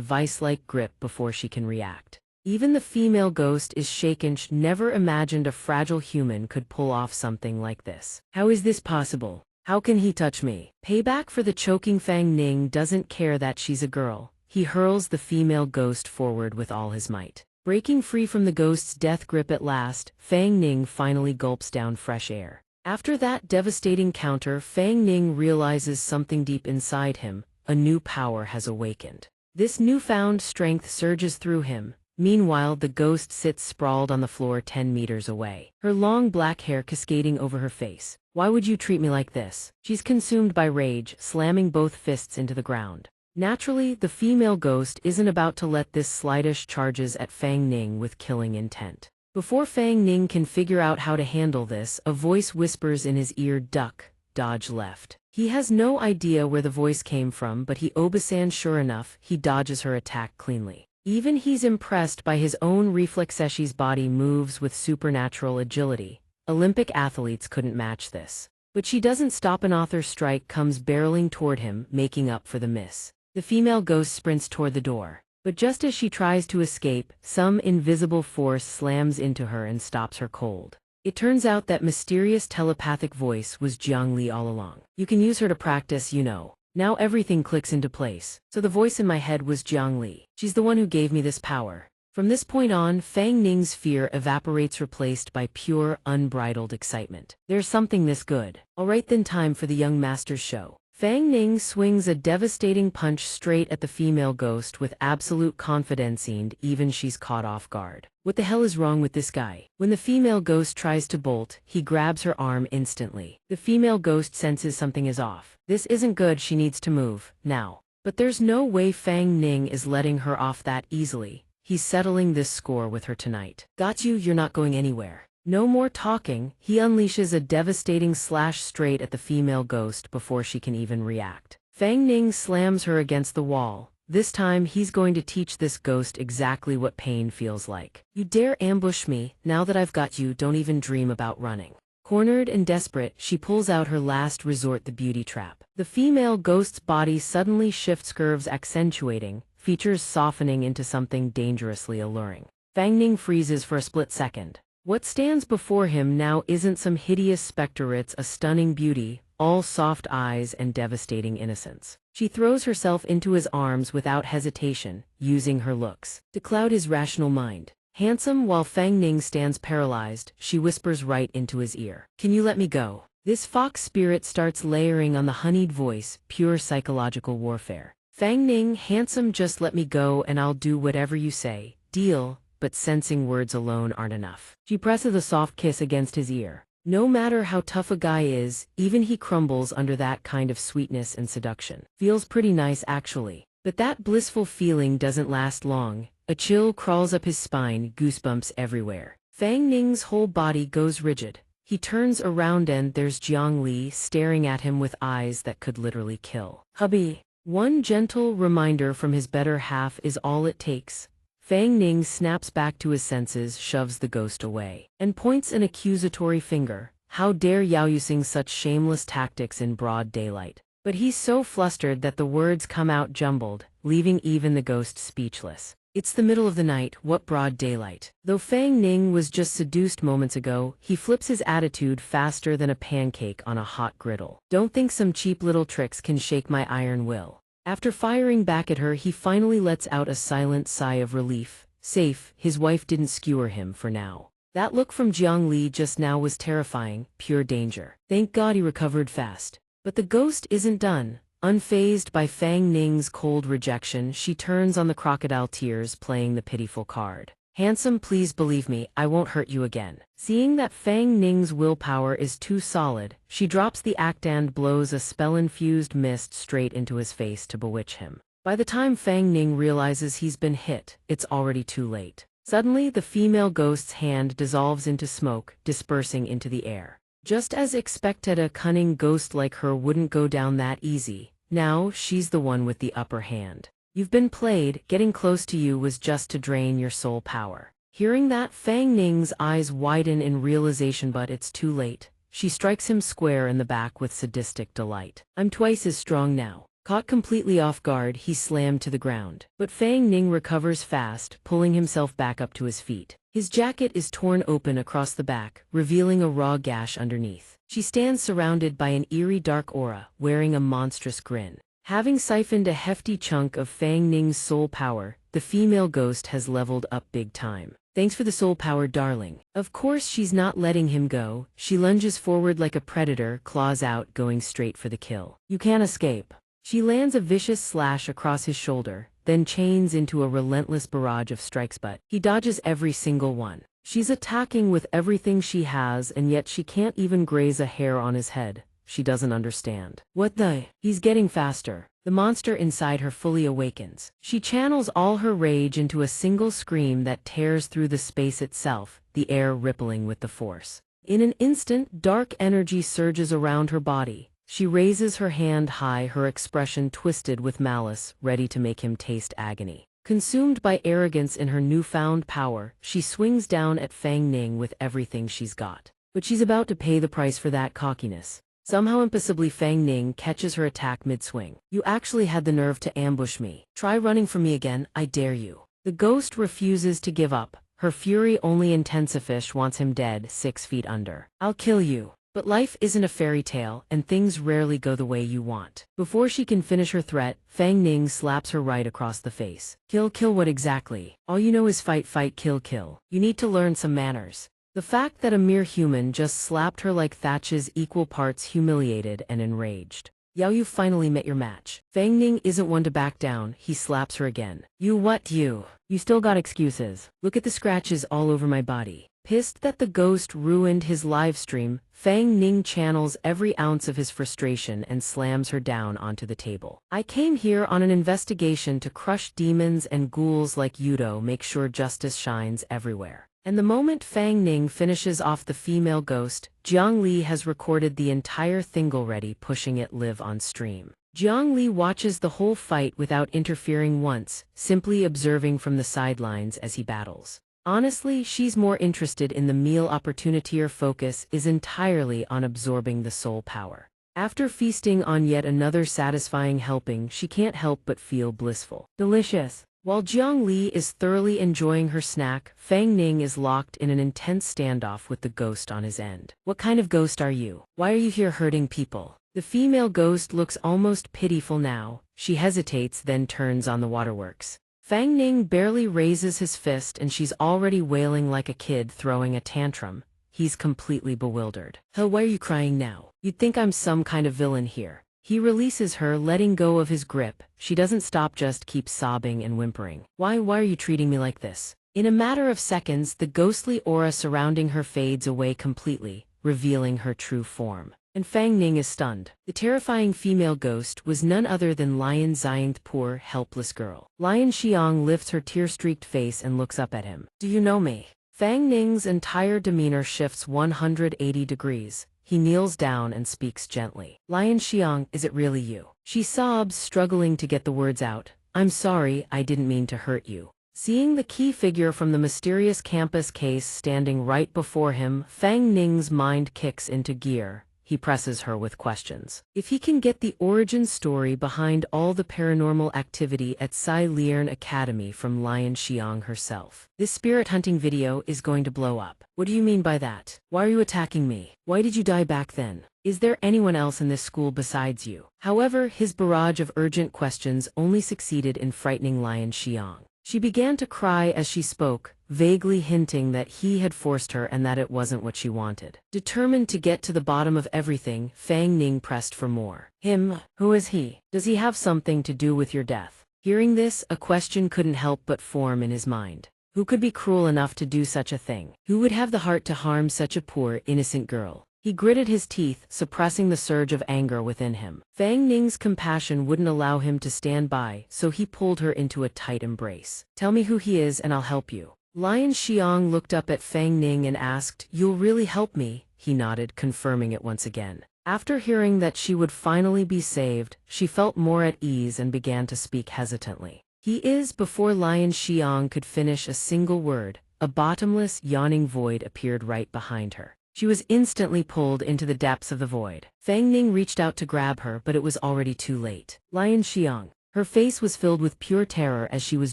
vice-like grip before she can react. Even the female ghost is shaken. She never imagined a fragile human could pull off something like this. How is this possible? How can he touch me? Payback for the choking. Fang Ning doesn't care that she's a girl. He hurls the female ghost forward with all his might. Breaking free from the ghost's death grip at last, Fang Ning finally gulps down fresh air. After that devastating counter, Fang Ning realizes something deep inside him. A new power has awakened. This newfound strength surges through him, Meanwhile, the ghost sits sprawled on the floor 10 meters away, her long black hair cascading over her face. Why would you treat me like this? She's consumed by rage, slamming both fists into the ground. Naturally, the female ghost isn't about to let this sluggish charges at Fang Ning with killing intent. Before Fang Ning can figure out how to handle this, a voice whispers in his ear, "Duck, dodge left." He has no idea where the voice came from, but he obesan sure enough, he dodges her attack cleanly. Even he's impressed by his own reflexes. Body moves with supernatural agility. Olympic athletes couldn't match this. But she doesn't stop. An author strike comes barreling toward him, making up for the miss. The female ghost sprints toward the door. But just as she tries to escape, some invisible force slams into her and stops her cold. It turns out that mysterious telepathic voice was Jiang Li all along. You can use her to practice, you know. Now everything clicks into place. So the voice in my head was Jiang Li. She's the one who gave me this power. From this point on, Fang Ning's fear evaporates, replaced by pure, unbridled excitement. There's something this good. Alright then, time for the young master's show. Fang Ning swings a devastating punch straight at the female ghost with absolute confidence, and even she's caught off guard. What the hell is wrong with this guy? When the female ghost tries to bolt, he grabs her arm instantly. The female ghost senses something is off. This isn't good, she needs to move, now. But there's no way Fang Ning is letting her off that easily. He's settling this score with her tonight. Got you, you're not going anywhere. No more talking, he unleashes a devastating slash straight at the female ghost before she can even react. Fang Ning slams her against the wall. This time he's going to teach this ghost exactly what pain feels like. You dare ambush me, now that I've got you, don't even dream about running. Cornered and desperate, she pulls out her last resort, the beauty trap. The female ghost's body suddenly shifts, curves accentuating, features softening into something dangerously alluring. Fang Ning freezes for a split second. What stands before him now isn't some hideous specter, it's a stunning beauty, all soft eyes and devastating innocence. She throws herself into his arms without hesitation, using her looks to cloud his rational mind. Handsome, while Fang Ning stands paralyzed, she whispers right into his ear. Can you let me go? This fox spirit starts layering on the honeyed voice, pure psychological warfare. Fang Ning, handsome, just let me go and I'll do whatever you say. Deal. But sensing words alone aren't enough. She presses a soft kiss against his ear. No matter how tough a guy is, even he crumbles under that kind of sweetness and seduction. Feels pretty nice actually. But that blissful feeling doesn't last long. A chill crawls up his spine, goosebumps everywhere. Fang Ning's whole body goes rigid. He turns around and there's Jiang Li staring at him with eyes that could literally kill. Hubby. One gentle reminder from his better half is all it takes. Fang Ning snaps back to his senses, shoves the ghost away, and points an accusatory finger. How dare Yao using such shameless tactics in broad daylight? But he's so flustered that the words come out jumbled, leaving even the ghost speechless. It's the middle of the night, what broad daylight? Though Fang Ning was just seduced moments ago, he flips his attitude faster than a pancake on a hot griddle. Don't think some cheap little tricks can shake my iron will. After firing back at her, he finally lets out a silent sigh of relief. Safe, his wife didn't skewer him for now. That look from Jiang Li just now was terrifying, pure danger. Thank God he recovered fast. But the ghost isn't done. Unfazed by Fang Ning's cold rejection, she turns on the crocodile tears, playing the pitiful card. Handsome, please believe me, I won't hurt you again. Seeing that Fang Ning's willpower is too solid, she drops the act and blows a spell-infused mist straight into his face to bewitch him. By the time Fang Ning realizes he's been hit, it's already too late. Suddenly, the female ghost's hand dissolves into smoke, dispersing into the air. Just as expected, a cunning ghost like her wouldn't go down that easy. Now, she's the one with the upper hand. You've been played, getting close to you was just to drain your soul power. Hearing that, Fang Ning's eyes widen in realization, but it's too late. She strikes him square in the back with sadistic delight. I'm twice as strong now. Caught completely off guard, he slammed to the ground. But Fang Ning recovers fast, pulling himself back up to his feet. His jacket is torn open across the back, revealing a raw gash underneath. She stands surrounded by an eerie dark aura, wearing a monstrous grin. Having siphoned a hefty chunk of Fang Ning's soul power, the female ghost has leveled up big time. Thanks for the soul power, darling. Of course she's not letting him go. She lunges forward like a predator, claws out, going straight for the kill. You can't escape. She lands a vicious slash across his shoulder, then chains into a relentless barrage of strikes, but he dodges every single one. She's attacking with everything she has, and yet she can't even graze a hair on his head. She doesn't understand. What the? He's getting faster. The monster inside her fully awakens. She channels all her rage into a single scream that tears through the space itself, the air rippling with the force. In an instant, dark energy surges around her body. She raises her hand high, her expression twisted with malice, ready to make him taste agony. Consumed by arrogance in her newfound power, she swings down at Fang Ning with everything she's got. But she's about to pay the price for that cockiness. Somehow impossibly, Fang Ning catches her attack mid-swing. You actually had the nerve to ambush me. Try running from me again, I dare you. The ghost refuses to give up. Her fury only intensifies, wants him dead 6 feet under. I'll kill you. But life isn't a fairy tale, and things rarely go the way you want. Before she can finish her threat, Fang Ning slaps her right across the face. Kill what exactly? All you know is fight kill. You need to learn some manners. The fact that a mere human just slapped her like that is equal parts humiliated and enraged. Yao, you finally met your match. Fang Ning isn't one to back down. He slaps her again. You what, you? You still got excuses. Look at the scratches all over my body. Pissed that the ghost ruined his live stream, Fang Ning channels every ounce of his frustration and slams her down onto the table. I came here on an investigation to crush demons and ghouls like Yudo, make sure justice shines everywhere. And the moment Fang Ning finishes off the female ghost, Jiang Li has recorded the entire thing already, pushing it live on stream. Jiang Li watches the whole fight without interfering once, simply observing from the sidelines as he battles. Honestly, she's more interested in the meal opportunity. Her focus is entirely on absorbing the soul power. After feasting on yet another satisfying helping, she can't help but feel blissful. Delicious. While Jiang Li is thoroughly enjoying her snack, Fang Ning is locked in an intense standoff with the ghost on his end. What kind of ghost are you? Why are you here hurting people? The female ghost looks almost pitiful now. She hesitates, then turns on the waterworks. Fang Ning barely raises his fist and she's already wailing like a kid throwing a tantrum. He's completely bewildered. Hell, why are you crying now? You'd think I'm some kind of villain here. He releases her, letting go of his grip. She doesn't stop, just keeps sobbing and whimpering. Why are you treating me like this? In a matter of seconds, the ghostly aura surrounding her fades away completely, revealing her true form. And Fang Ning is stunned. The terrifying female ghost was none other than Lian Xianxia, poor, helpless girl. Lian Xiang lifts her tear-streaked face and looks up at him. Do you know me? Fang Ning's entire demeanor shifts 180 degrees. He kneels down and speaks gently. Lian Xiang, is it really you? She sobs, struggling to get the words out. I'm sorry, I didn't mean to hurt you. Seeing the key figure from the mysterious campus case standing right before him, Fang Ning's mind kicks into gear. He presses her with questions. If he can get the origin story behind all the paranormal activity at Sai Liern Academy from Lian Xiang herself, this spirit hunting video is going to blow up. What do you mean by that? Why are you attacking me? Why did you die back then? Is there anyone else in this school besides you? However, his barrage of urgent questions only succeeded in frightening Lian Xiang. She began to cry as she spoke, vaguely hinting that he had forced her and that it wasn't what she wanted. Determined to get to the bottom of everything, Fang Ning pressed for more. Him? Who is he? Does he have something to do with your death? Hearing this, a question couldn't help but form in his mind. Who could be cruel enough to do such a thing? Who would have the heart to harm such a poor, innocent girl? He gritted his teeth, suppressing the surge of anger within him. Fang Ning's compassion wouldn't allow him to stand by, so he pulled her into a tight embrace. Tell me who he is and I'll help you. Lian Xiang looked up at Fang Ning and asked, You'll really help me? He nodded, confirming it once again. After hearing that she would finally be saved, she felt more at ease and began to speak hesitantly. He is. Before Lian Xiang could finish a single word, a bottomless, yawning void appeared right behind her. She was instantly pulled into the depths of the void. Fang Ning reached out to grab her, but it was already too late. Lian Xiang. Her face was filled with pure terror as she was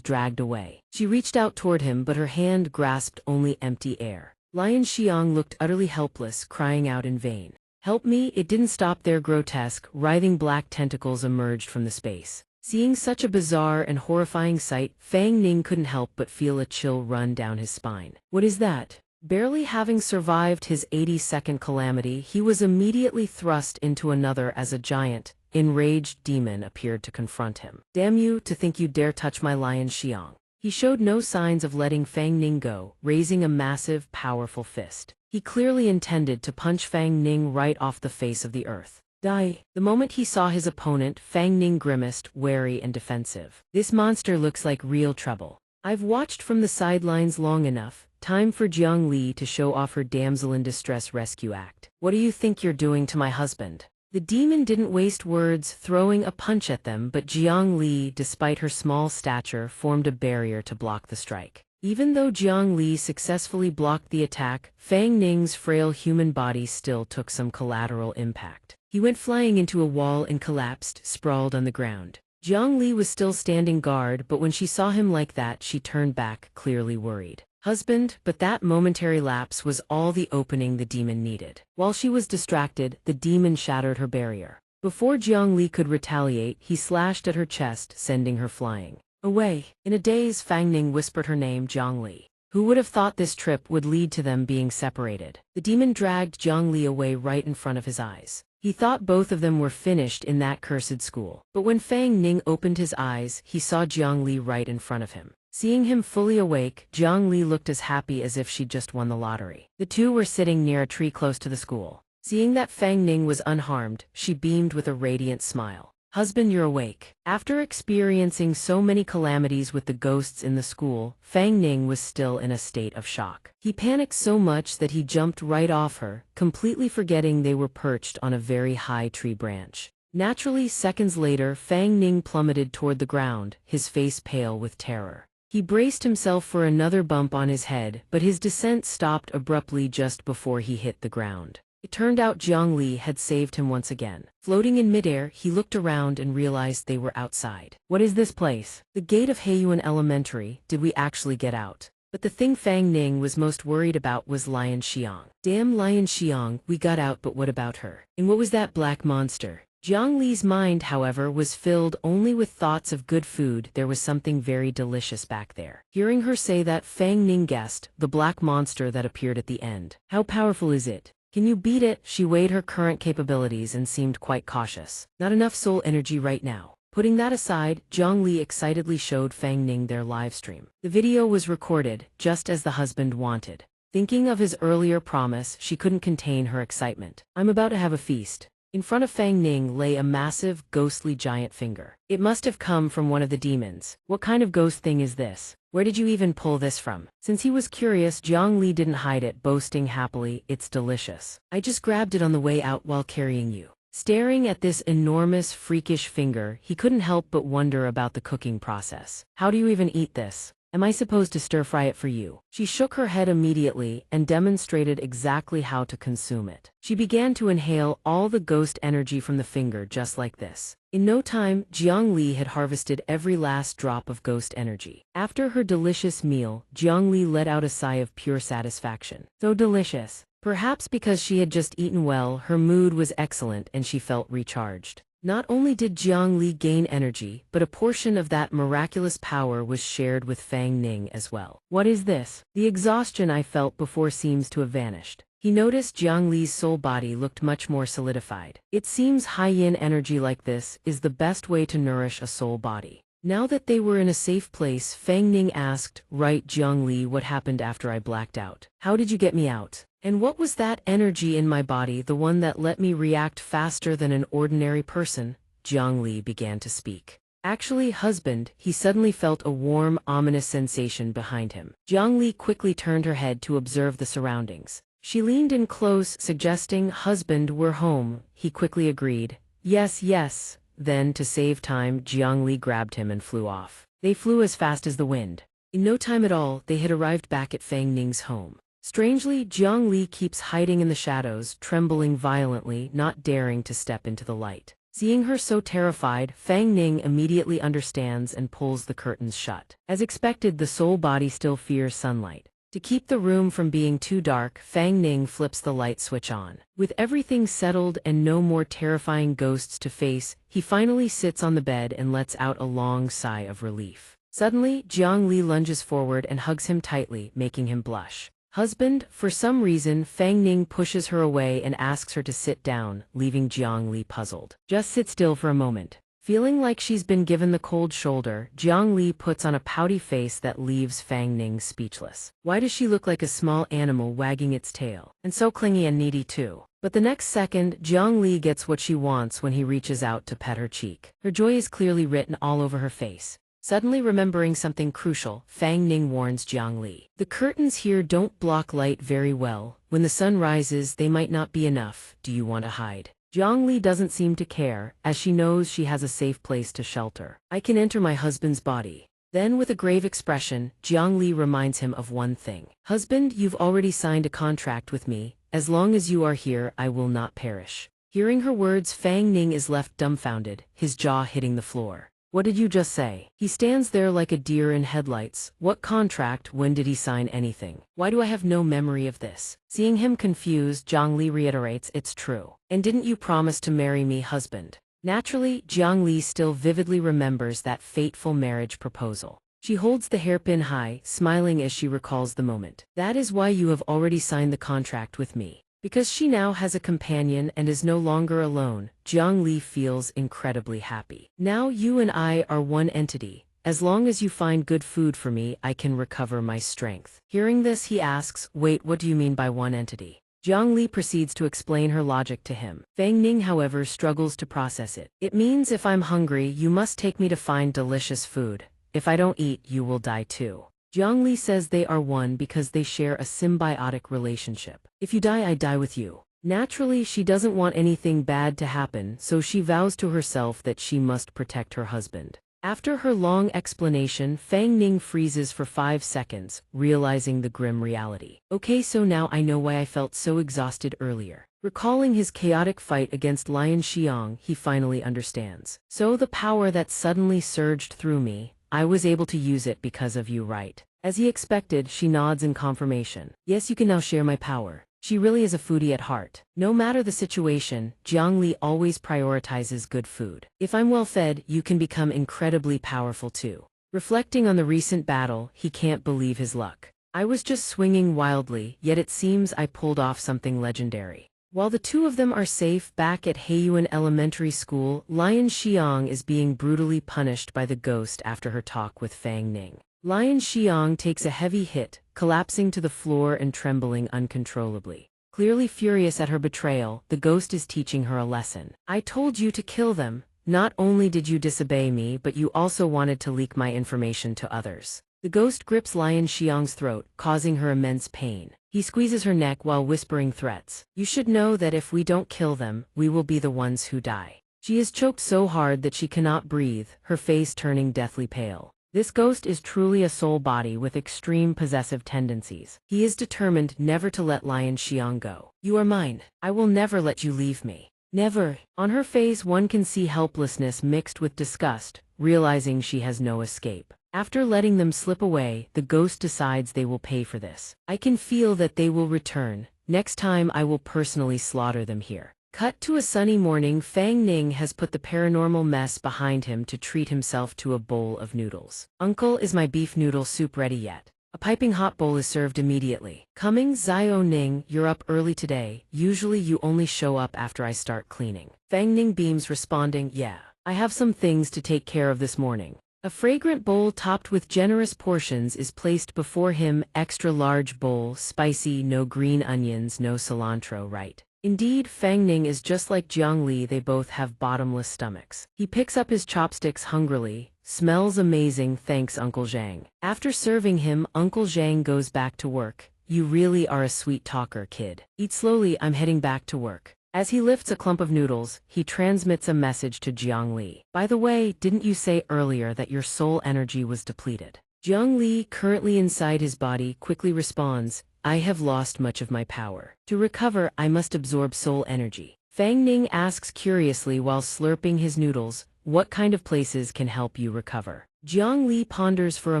dragged away. She reached out toward him, but her hand grasped only empty air. Lian Xiang looked utterly helpless, crying out in vain. Help me! It didn't stop there. Grotesque, writhing black tentacles emerged from the space. Seeing such a bizarre and horrifying sight, Fang Ning couldn't help but feel a chill run down his spine. What is that? Barely having survived his 80-second calamity, he was immediately thrust into another as a giant, enraged demon appeared to confront him. "Damn you, to think you dare touch my lion Xiang." He showed no signs of letting Fang Ning go, raising a massive, powerful fist. He clearly intended to punch Fang Ning right off the face of the earth. Die. The moment he saw his opponent, Fang Ning grimaced, wary and defensive. "This monster looks like real trouble. I've watched from the sidelines long enough. Time for Jiang Li to show off her damsel in distress rescue act. What do you think you're doing to my husband?" The demon didn't waste words, throwing a punch at them, but Jiang Li, despite her small stature, formed a barrier to block the strike. Even though Jiang Li successfully blocked the attack, Fang Ning's frail human body still took some collateral impact. He went flying into a wall and collapsed, sprawled on the ground. Jiang Li was still standing guard, but when she saw him like that, she turned back, clearly worried. "Husband," but that momentary lapse was all the opening the demon needed. While she was distracted, the demon shattered her barrier. Before Jiang Li could retaliate, he slashed at her chest, sending her flying away. In a daze, Fang Ning whispered her name, Jiang Li. Who would have thought this trip would lead to them being separated? The demon dragged Jiang Li away right in front of his eyes. He thought both of them were finished in that cursed school. But when Fang Ning opened his eyes, he saw Jiang Li right in front of him. Seeing him fully awake, Jiang Li looked as happy as if she'd just won the lottery. The two were sitting near a tree close to the school. Seeing that Fang Ning was unharmed, she beamed with a radiant smile. "Husband, you're awake." After experiencing so many calamities with the ghosts in the school, Fang Ning was still in a state of shock. He panicked so much that he jumped right off her, completely forgetting they were perched on a very high tree branch. Naturally, seconds later, Fang Ning plummeted toward the ground, his face pale with terror. He braced himself for another bump on his head, but his descent stopped abruptly just before he hit the ground. It turned out Jiang Li had saved him once again. Floating in midair, he looked around and realized they were outside. "What is this place?" "The gate of Heiyuan Elementary. Did we actually get out?" But the thing Fang Ning was most worried about was Lion Xiang. "Damn Lion Xiang, we got out, but what about her? And what was that black monster?" Jiang Li's mind, however, was filled only with thoughts of good food. There was something very delicious back there. Hearing her say that, Fang Ning guessed, the black monster that appeared at the end. "How powerful is it? Can you beat it?" She weighed her current capabilities and seemed quite cautious. "Not enough soul energy right now." Putting that aside, Jiang Li excitedly showed Fang Ning their live stream. The video was recorded, just as the husband wanted. Thinking of his earlier promise, she couldn't contain her excitement. "I'm about to have a feast." In front of Fang Ning lay a massive, ghostly giant finger. It must have come from one of the demons. "What kind of ghost thing is this? Where did you even pull this from?" Since he was curious, Jiang Li didn't hide it, boasting happily, "It's delicious. I just grabbed it on the way out while carrying you." Staring at this enormous, freakish finger, he couldn't help but wonder about the cooking process. "How do you even eat this? Am I supposed to stir-fry it for you?" She shook her head immediately and demonstrated exactly how to consume it. She began to inhale all the ghost energy from the finger just like this. In no time, Jiang Li had harvested every last drop of ghost energy. After her delicious meal, Jiang Li let out a sigh of pure satisfaction. So delicious. Perhaps because she had just eaten well, her mood was excellent and she felt recharged. Not only did Jiang Li gain energy, but a portion of that miraculous power was shared with Fang Ning as well. "What is this? The exhaustion I felt before seems to have vanished." He noticed Jiang Li's soul body looked much more solidified. It seems high-yin energy like this is the best way to nourish a soul body. Now that they were in a safe place, Fang Ning asked, "Right, Jiang Li, what happened after I blacked out? How did you get me out? And what was that energy in my body, the one that let me react faster than an ordinary person?" Jiang Li began to speak. "Actually, husband," he suddenly felt a warm, ominous sensation behind him. Jiang Li quickly turned her head to observe the surroundings. She leaned in close, suggesting, "Husband, we're home." He quickly agreed. "Yes, yes." Then, to save time, Jiang Li grabbed him and flew off. They flew as fast as the wind. In no time at all, they had arrived back at Fang Ning's home. Strangely, Jiang Li keeps hiding in the shadows, trembling violently, not daring to step into the light. Seeing her so terrified, Fang Ning immediately understands and pulls the curtains shut. As expected, the soul body still fears sunlight. To keep the room from being too dark, Fang Ning flips the light switch on. With everything settled and no more terrifying ghosts to face, he finally sits on the bed and lets out a long sigh of relief. Suddenly, Jiang Li lunges forward and hugs him tightly, making him blush. Husband, for some reason, Fang Ning pushes her away and asks her to sit down, leaving Jiang Li puzzled. Just sit still for a moment. Feeling like she's been given the cold shoulder, Jiang Li puts on a pouty face that leaves Fang Ning speechless. Why does she look like a small animal wagging its tail? And so clingy and needy too. But the next second, Jiang Li gets what she wants when he reaches out to pet her cheek. Her joy is clearly written all over her face. Suddenly remembering something crucial, Fang Ning warns Jiang Li. The curtains here don't block light very well. When the sun rises, they might not be enough. Do you want to hide? Jiang Li doesn't seem to care, as she knows she has a safe place to shelter. I can enter my husband's body. Then with a grave expression, Jiang Li reminds him of one thing. Husband, you've already signed a contract with me. As long as you are here, I will not perish. Hearing her words, Fang Ning is left dumbfounded, his jaw hitting the floor. What did you just say? He stands there like a deer in headlights. What contract? When did he sign anything? Why do I have no memory of this? Seeing him confused, Jiang Li reiterates, it's true. And didn't you promise to marry me, husband? Naturally, Jiang Li still vividly remembers that fateful marriage proposal. She holds the hairpin high, smiling as she recalls the moment. That is why you have already signed the contract with me. Because she now has a companion and is no longer alone, Jiang Li feels incredibly happy. Now you and I are one entity. As long as you find good food for me, I can recover my strength. Hearing this, he asks, wait, what do you mean by one entity? Jiang Li proceeds to explain her logic to him. Fang Ning, however, struggles to process it. It means if I'm hungry, you must take me to find delicious food. If I don't eat, you will die too. Jiang Li says they are one because they share a symbiotic relationship. If you die, I die with you. Naturally, she doesn't want anything bad to happen, so she vows to herself that she must protect her husband. After her long explanation, Fang Ning freezes for 5 seconds, realizing the grim reality. Okay, so now I know why I felt so exhausted earlier. Recalling his chaotic fight against Lion Xiang, he finally understands. So the power that suddenly surged through me, I was able to use it because of you, right? As he expected, she nods in confirmation. Yes, you can now share my power. She really is a foodie at heart. No matter the situation, Jiang Li always prioritizes good food. If I'm well fed, you can become incredibly powerful too. Reflecting on the recent battle, he can't believe his luck. I was just swinging wildly, yet it seems I pulled off something legendary. While the two of them are safe back at Heiyuan Elementary School, Lion Xiang is being brutally punished by the ghost after her talk with Fang Ning. Lion Xiang takes a heavy hit, collapsing to the floor and trembling uncontrollably. Clearly furious at her betrayal, the ghost is teaching her a lesson. I told you to kill them. Not only did you disobey me, but you also wanted to leak my information to others. The ghost grips Lion Xiang's throat, causing her immense pain. He squeezes her neck while whispering threats. You should know that if we don't kill them, we will be the ones who die. She is choked so hard that she cannot breathe, her face turning deathly pale. This ghost is truly a soul body with extreme possessive tendencies. He is determined never to let Lion Xiang go. You are mine. I will never let you leave me. Never. On her face, one can see helplessness mixed with disgust, realizing she has no escape. After letting them slip away, the ghost decides they will pay for this. I can feel that they will return. Next time I will personally slaughter them here. Cut to a sunny morning. Fang Ning has put the paranormal mess behind him to treat himself to a bowl of noodles. Uncle, is my beef noodle soup ready yet? A piping hot bowl is served immediately. Coming, Zio Ning, you're up early today. Usually you only show up after I start cleaning. Fang Ning beams, responding, yeah. I have some things to take care of this morning. A fragrant bowl topped with generous portions is placed before him. Extra large bowl, spicy, no green onions, no cilantro, right? Indeed, Fang Ning is just like Jiang Li, they both have bottomless stomachs. He picks up his chopsticks hungrily. Smells amazing, thanks Uncle Zhang. After serving him, Uncle Zhang goes back to work. You really are a sweet talker, kid. Eat slowly, I'm heading back to work. As he lifts a clump of noodles, he transmits a message to Jiang Li. By the way, didn't you say earlier that your soul energy was depleted? Jiang Li, currently inside his body, quickly responds, I have lost much of my power. To recover, I must absorb soul energy. Fang Ning asks curiously while slurping his noodles, what kind of places can help you recover? Jiang Li ponders for a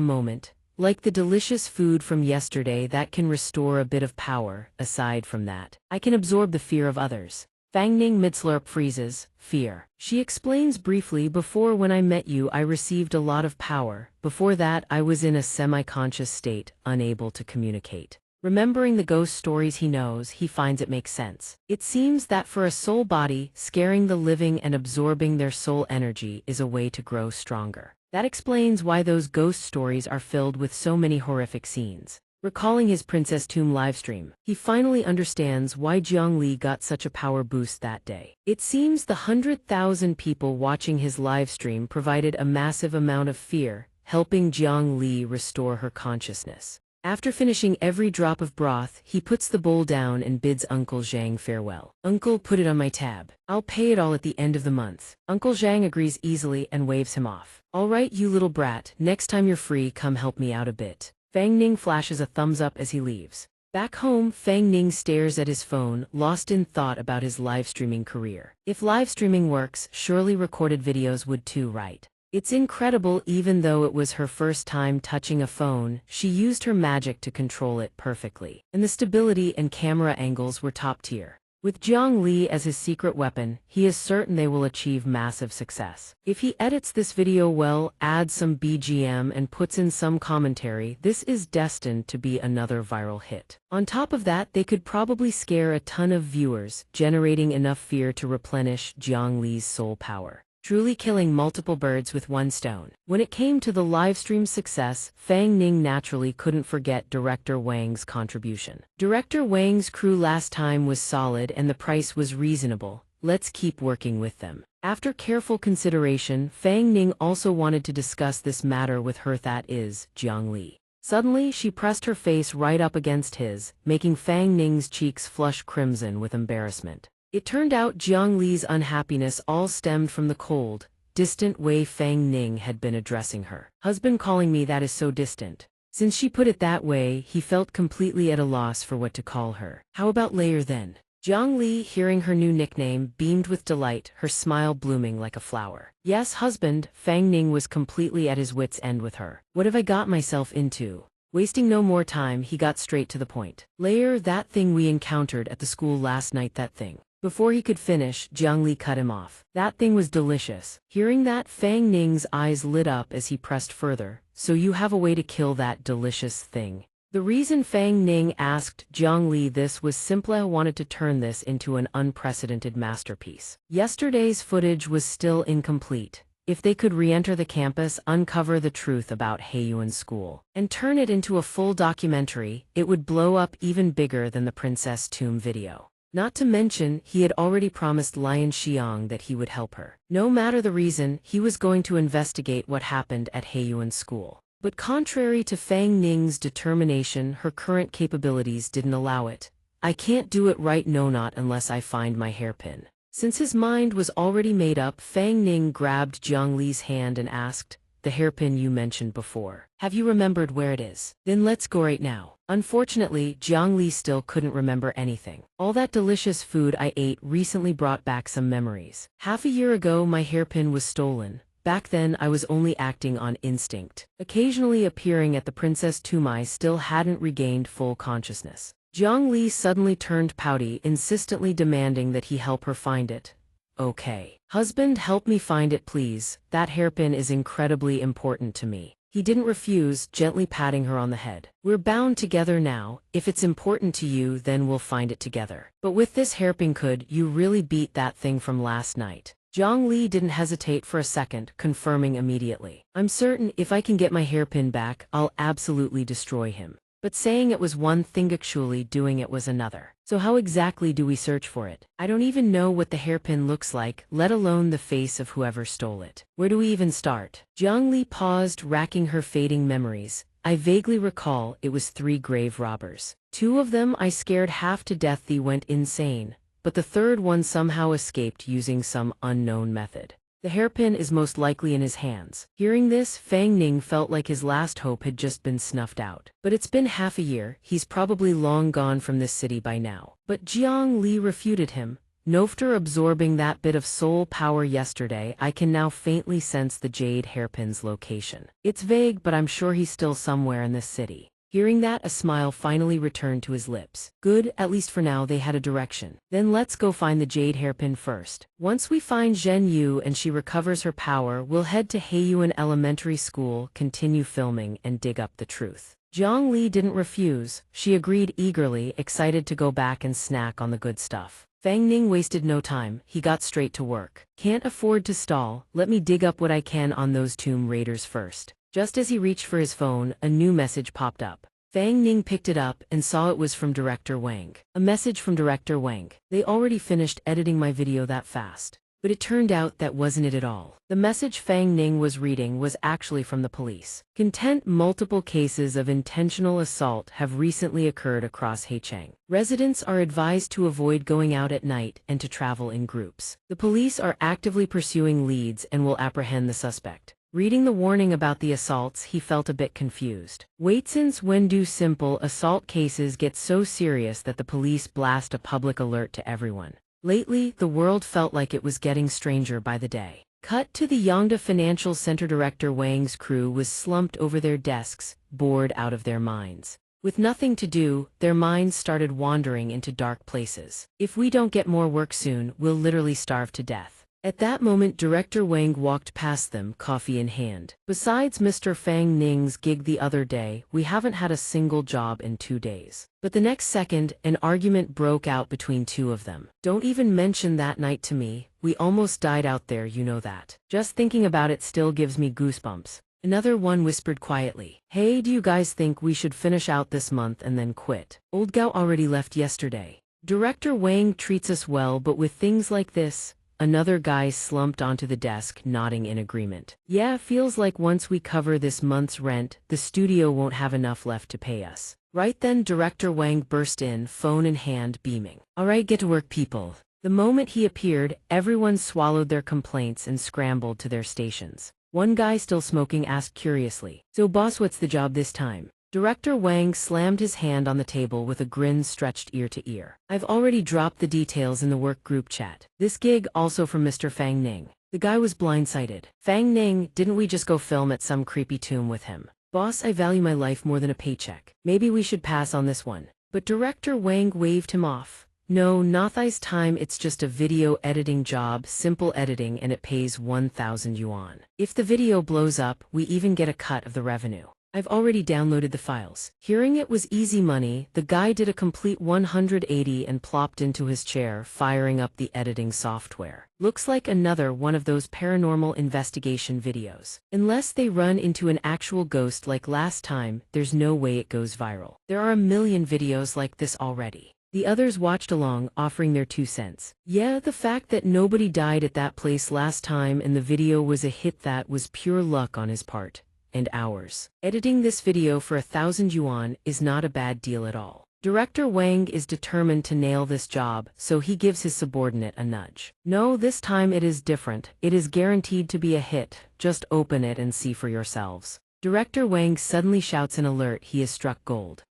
moment. Like the delicious food from yesterday that can restore a bit of power. Aside from that, I can absorb the fear of others. Fang Ning mid-slurp freezes. Fear. She explains briefly, before when I met you I received a lot of power. Before that I was in a semi-conscious state, unable to communicate. Remembering the ghost stories he knows, he finds it makes sense. It seems that for a soul body, scaring the living and absorbing their soul energy is a way to grow stronger. That explains why those ghost stories are filled with so many horrific scenes. Recalling his Princess Tomb livestream, he finally understands why Jiang Li got such a power boost that day. It seems the 100,000 people watching his livestream provided a massive amount of fear, helping Jiang Li restore her consciousness. After finishing every drop of broth, he puts the bowl down and bids Uncle Zhang farewell. "Uncle, put it on my tab. I'll pay it all at the end of the month." Uncle Zhang agrees easily and waves him off. "All right, you little brat, next time you're free, come help me out a bit." Fang Ning flashes a thumbs up as he leaves. Back home, Fang Ning stares at his phone, lost in thought about his live streaming career. If live streaming works, surely recorded videos would too, right? It's incredible. Even though it was her first time touching a phone, she used her magic to control it perfectly. And the stability and camera angles were top tier. With Jiang Li as his secret weapon, he is certain they will achieve massive success. If he edits this video well, adds some BGM and puts in some commentary, this is destined to be another viral hit. On top of that, they could probably scare a ton of viewers, generating enough fear to replenish Jiang Li's soul power. Truly killing multiple birds with one stone. When it came to the livestream's success, Fang Ning naturally couldn't forget Director Wang's contribution. Director Wang's crew last time was solid and the price was reasonable. Let's keep working with them. After careful consideration, Fang Ning also wanted to discuss this matter with her, that is, Jiang Li. Suddenly, she pressed her face right up against his, making Fang Ning's cheeks flush crimson with embarrassment. It turned out Jiang Li's unhappiness all stemmed from the cold, distant way Fang Ning had been addressing her. "Husband calling me, that is so distant." Since she put it that way, he felt completely at a loss for what to call her. "How about later then?" Jiang Li, hearing her new nickname, beamed with delight, her smile blooming like a flower. "Yes, husband." Fang Ning was completely at his wits' end with her. "What have I got myself into?" Wasting no more time, he got straight to the point. "Later, that thing we encountered at the school last night, that thing." Before he could finish, Jiang Li cut him off. "That thing was delicious." Hearing that, Fang Ning's eyes lit up as he pressed further. "So you have a way to kill that delicious thing?" The reason Fang Ning asked Jiang Li this was simply he wanted to turn this into an unprecedented masterpiece. Yesterday's footage was still incomplete. If they could re-enter the campus, uncover the truth about Heiyuan School, and turn it into a full documentary, it would blow up even bigger than the Princess Tomb video. Not to mention, he had already promised Lion Xiang that he would help her. No matter the reason, he was going to investigate what happened at Heiyuan School. But contrary to Fang Ning's determination, her current capabilities didn't allow it. "I can't do it right, no, not unless I find my hairpin." Since his mind was already made up, Fang Ning grabbed Jiang Li's hand and asked, "The hairpin you mentioned before. Have you remembered where it is? Then let's go right now." Unfortunately, Jiang Li still couldn't remember anything. "All that delicious food I ate recently brought back some memories. Half a year ago, my hairpin was stolen. Back then, I was only acting on instinct." Occasionally appearing at the Princess Tomb, I still hadn't regained full consciousness. Jiang Li suddenly turned pouty, insistently demanding that he help her find it. "Okay. Husband, help me find it, please. That hairpin is incredibly important to me." He didn't refuse, gently patting her on the head. "We're bound together now. If it's important to you, then we'll find it together. But with this hairpin, could you really beat that thing from last night?" Jiang Li didn't hesitate for a second, confirming immediately. "I'm certain if I can get my hairpin back, I'll absolutely destroy him." But saying it was one thing, actually doing it was another. "So how exactly do we search for it? I don't even know what the hairpin looks like, let alone the face of whoever stole it. Where do we even start?" Jiang Li paused, racking her fading memories. "I vaguely recall it was 3 grave robbers. 2 of them I scared half to death, they went insane. But the third one somehow escaped using some unknown method. The hairpin is most likely in his hands." Hearing this, Fang Ning felt like his last hope had just been snuffed out. "But it's been half a year, he's probably long gone from this city by now." But Jiang Li refuted him. "No, after absorbing that bit of soul power yesterday, I can now faintly sense the jade hairpin's location. It's vague, but I'm sure he's still somewhere in this city." Hearing that, a smile finally returned to his lips. "Good, at least for now they had a direction. Then let's go find the jade hairpin first. Once we find Zhen Yu and she recovers her power, we'll head to Heiyuan Elementary School, continue filming, and dig up the truth." Jiang Li didn't refuse, she agreed eagerly, excited to go back and snack on the good stuff. Fang Ning wasted no time, he got straight to work. Can't afford to stall, let me dig up what I can on those Tomb Raiders first. Just as he reached for his phone, a new message popped up. Fang Ning picked it up and saw it was from Director Wang. A message from Director Wang. They already finished editing my video that fast. But it turned out that wasn't it at all. The message Fang Ning was reading was actually from the police. Content: multiple cases of intentional assault have recently occurred across Haicheng. Residents are advised to avoid going out at night and to travel in groups. The police are actively pursuing leads and will apprehend the suspect. Reading the warning about the assaults, he felt a bit confused. Wait, since when do simple assault cases get so serious that the police blast a public alert to everyone? Lately, the world felt like it was getting stranger by the day. Cut to the Yongda Financial Center. Director Wang's crew was slumped over their desks, bored out of their minds. With nothing to do, their minds started wandering into dark places. If we don't get more work soon, we'll literally starve to death. At that moment, Director Wang walked past them, coffee in hand. Besides Mr. Fang Ning's gig the other day, we haven't had a single job in 2 days. But the next second, an argument broke out between two of them. Don't even mention that night to me, we almost died out there, you know that. Just thinking about it still gives me goosebumps. Another one whispered quietly, hey, do you guys think we should finish out this month and then quit? Old Gao already left yesterday. Director Wang treats us well, but with things like this, another guy slumped onto the desk, nodding in agreement. Yeah, feels like once we cover this month's rent, the studio won't have enough left to pay us. Right then, Director Wang burst in, phone in hand, beaming. All right, get to work, people. The moment he appeared, everyone swallowed their complaints and scrambled to their stations. One guy still smoking asked curiously, so boss, what's the job this time? Director Wang slammed his hand on the table with a grin stretched ear to ear. I've already dropped the details in the work group chat. This gig also from Mr. Fang Ning. The guy was blindsided. Fang Ning, didn't we just go film at some creepy tomb with him? Boss, I value my life more than a paycheck. Maybe we should pass on this one. But Director Wang waved him off. No, not this time, it's just a video editing job, simple editing, and it pays 1,000 yuan. If the video blows up, we even get a cut of the revenue. I've already downloaded the files. Hearing it was easy money, the guy did a complete 180 and plopped into his chair, firing up the editing software. Looks like another one of those paranormal investigation videos. Unless they run into an actual ghost like last time, there's no way it goes viral. There are a million videos like this already. The others watched along, offering their 2 cents. Yeah, the fact that nobody died at that place last time and the video was a hit, that was pure luck on his part. And ours. Editing this video for 1,000 yuan is not a bad deal at all. Director Wang is determined to nail this job, so he gives his subordinate a nudge. No, this time it is different. It is guaranteed to be a hit. Just open it and see for yourselves. Director Wang suddenly shouts in alert he has struck gold.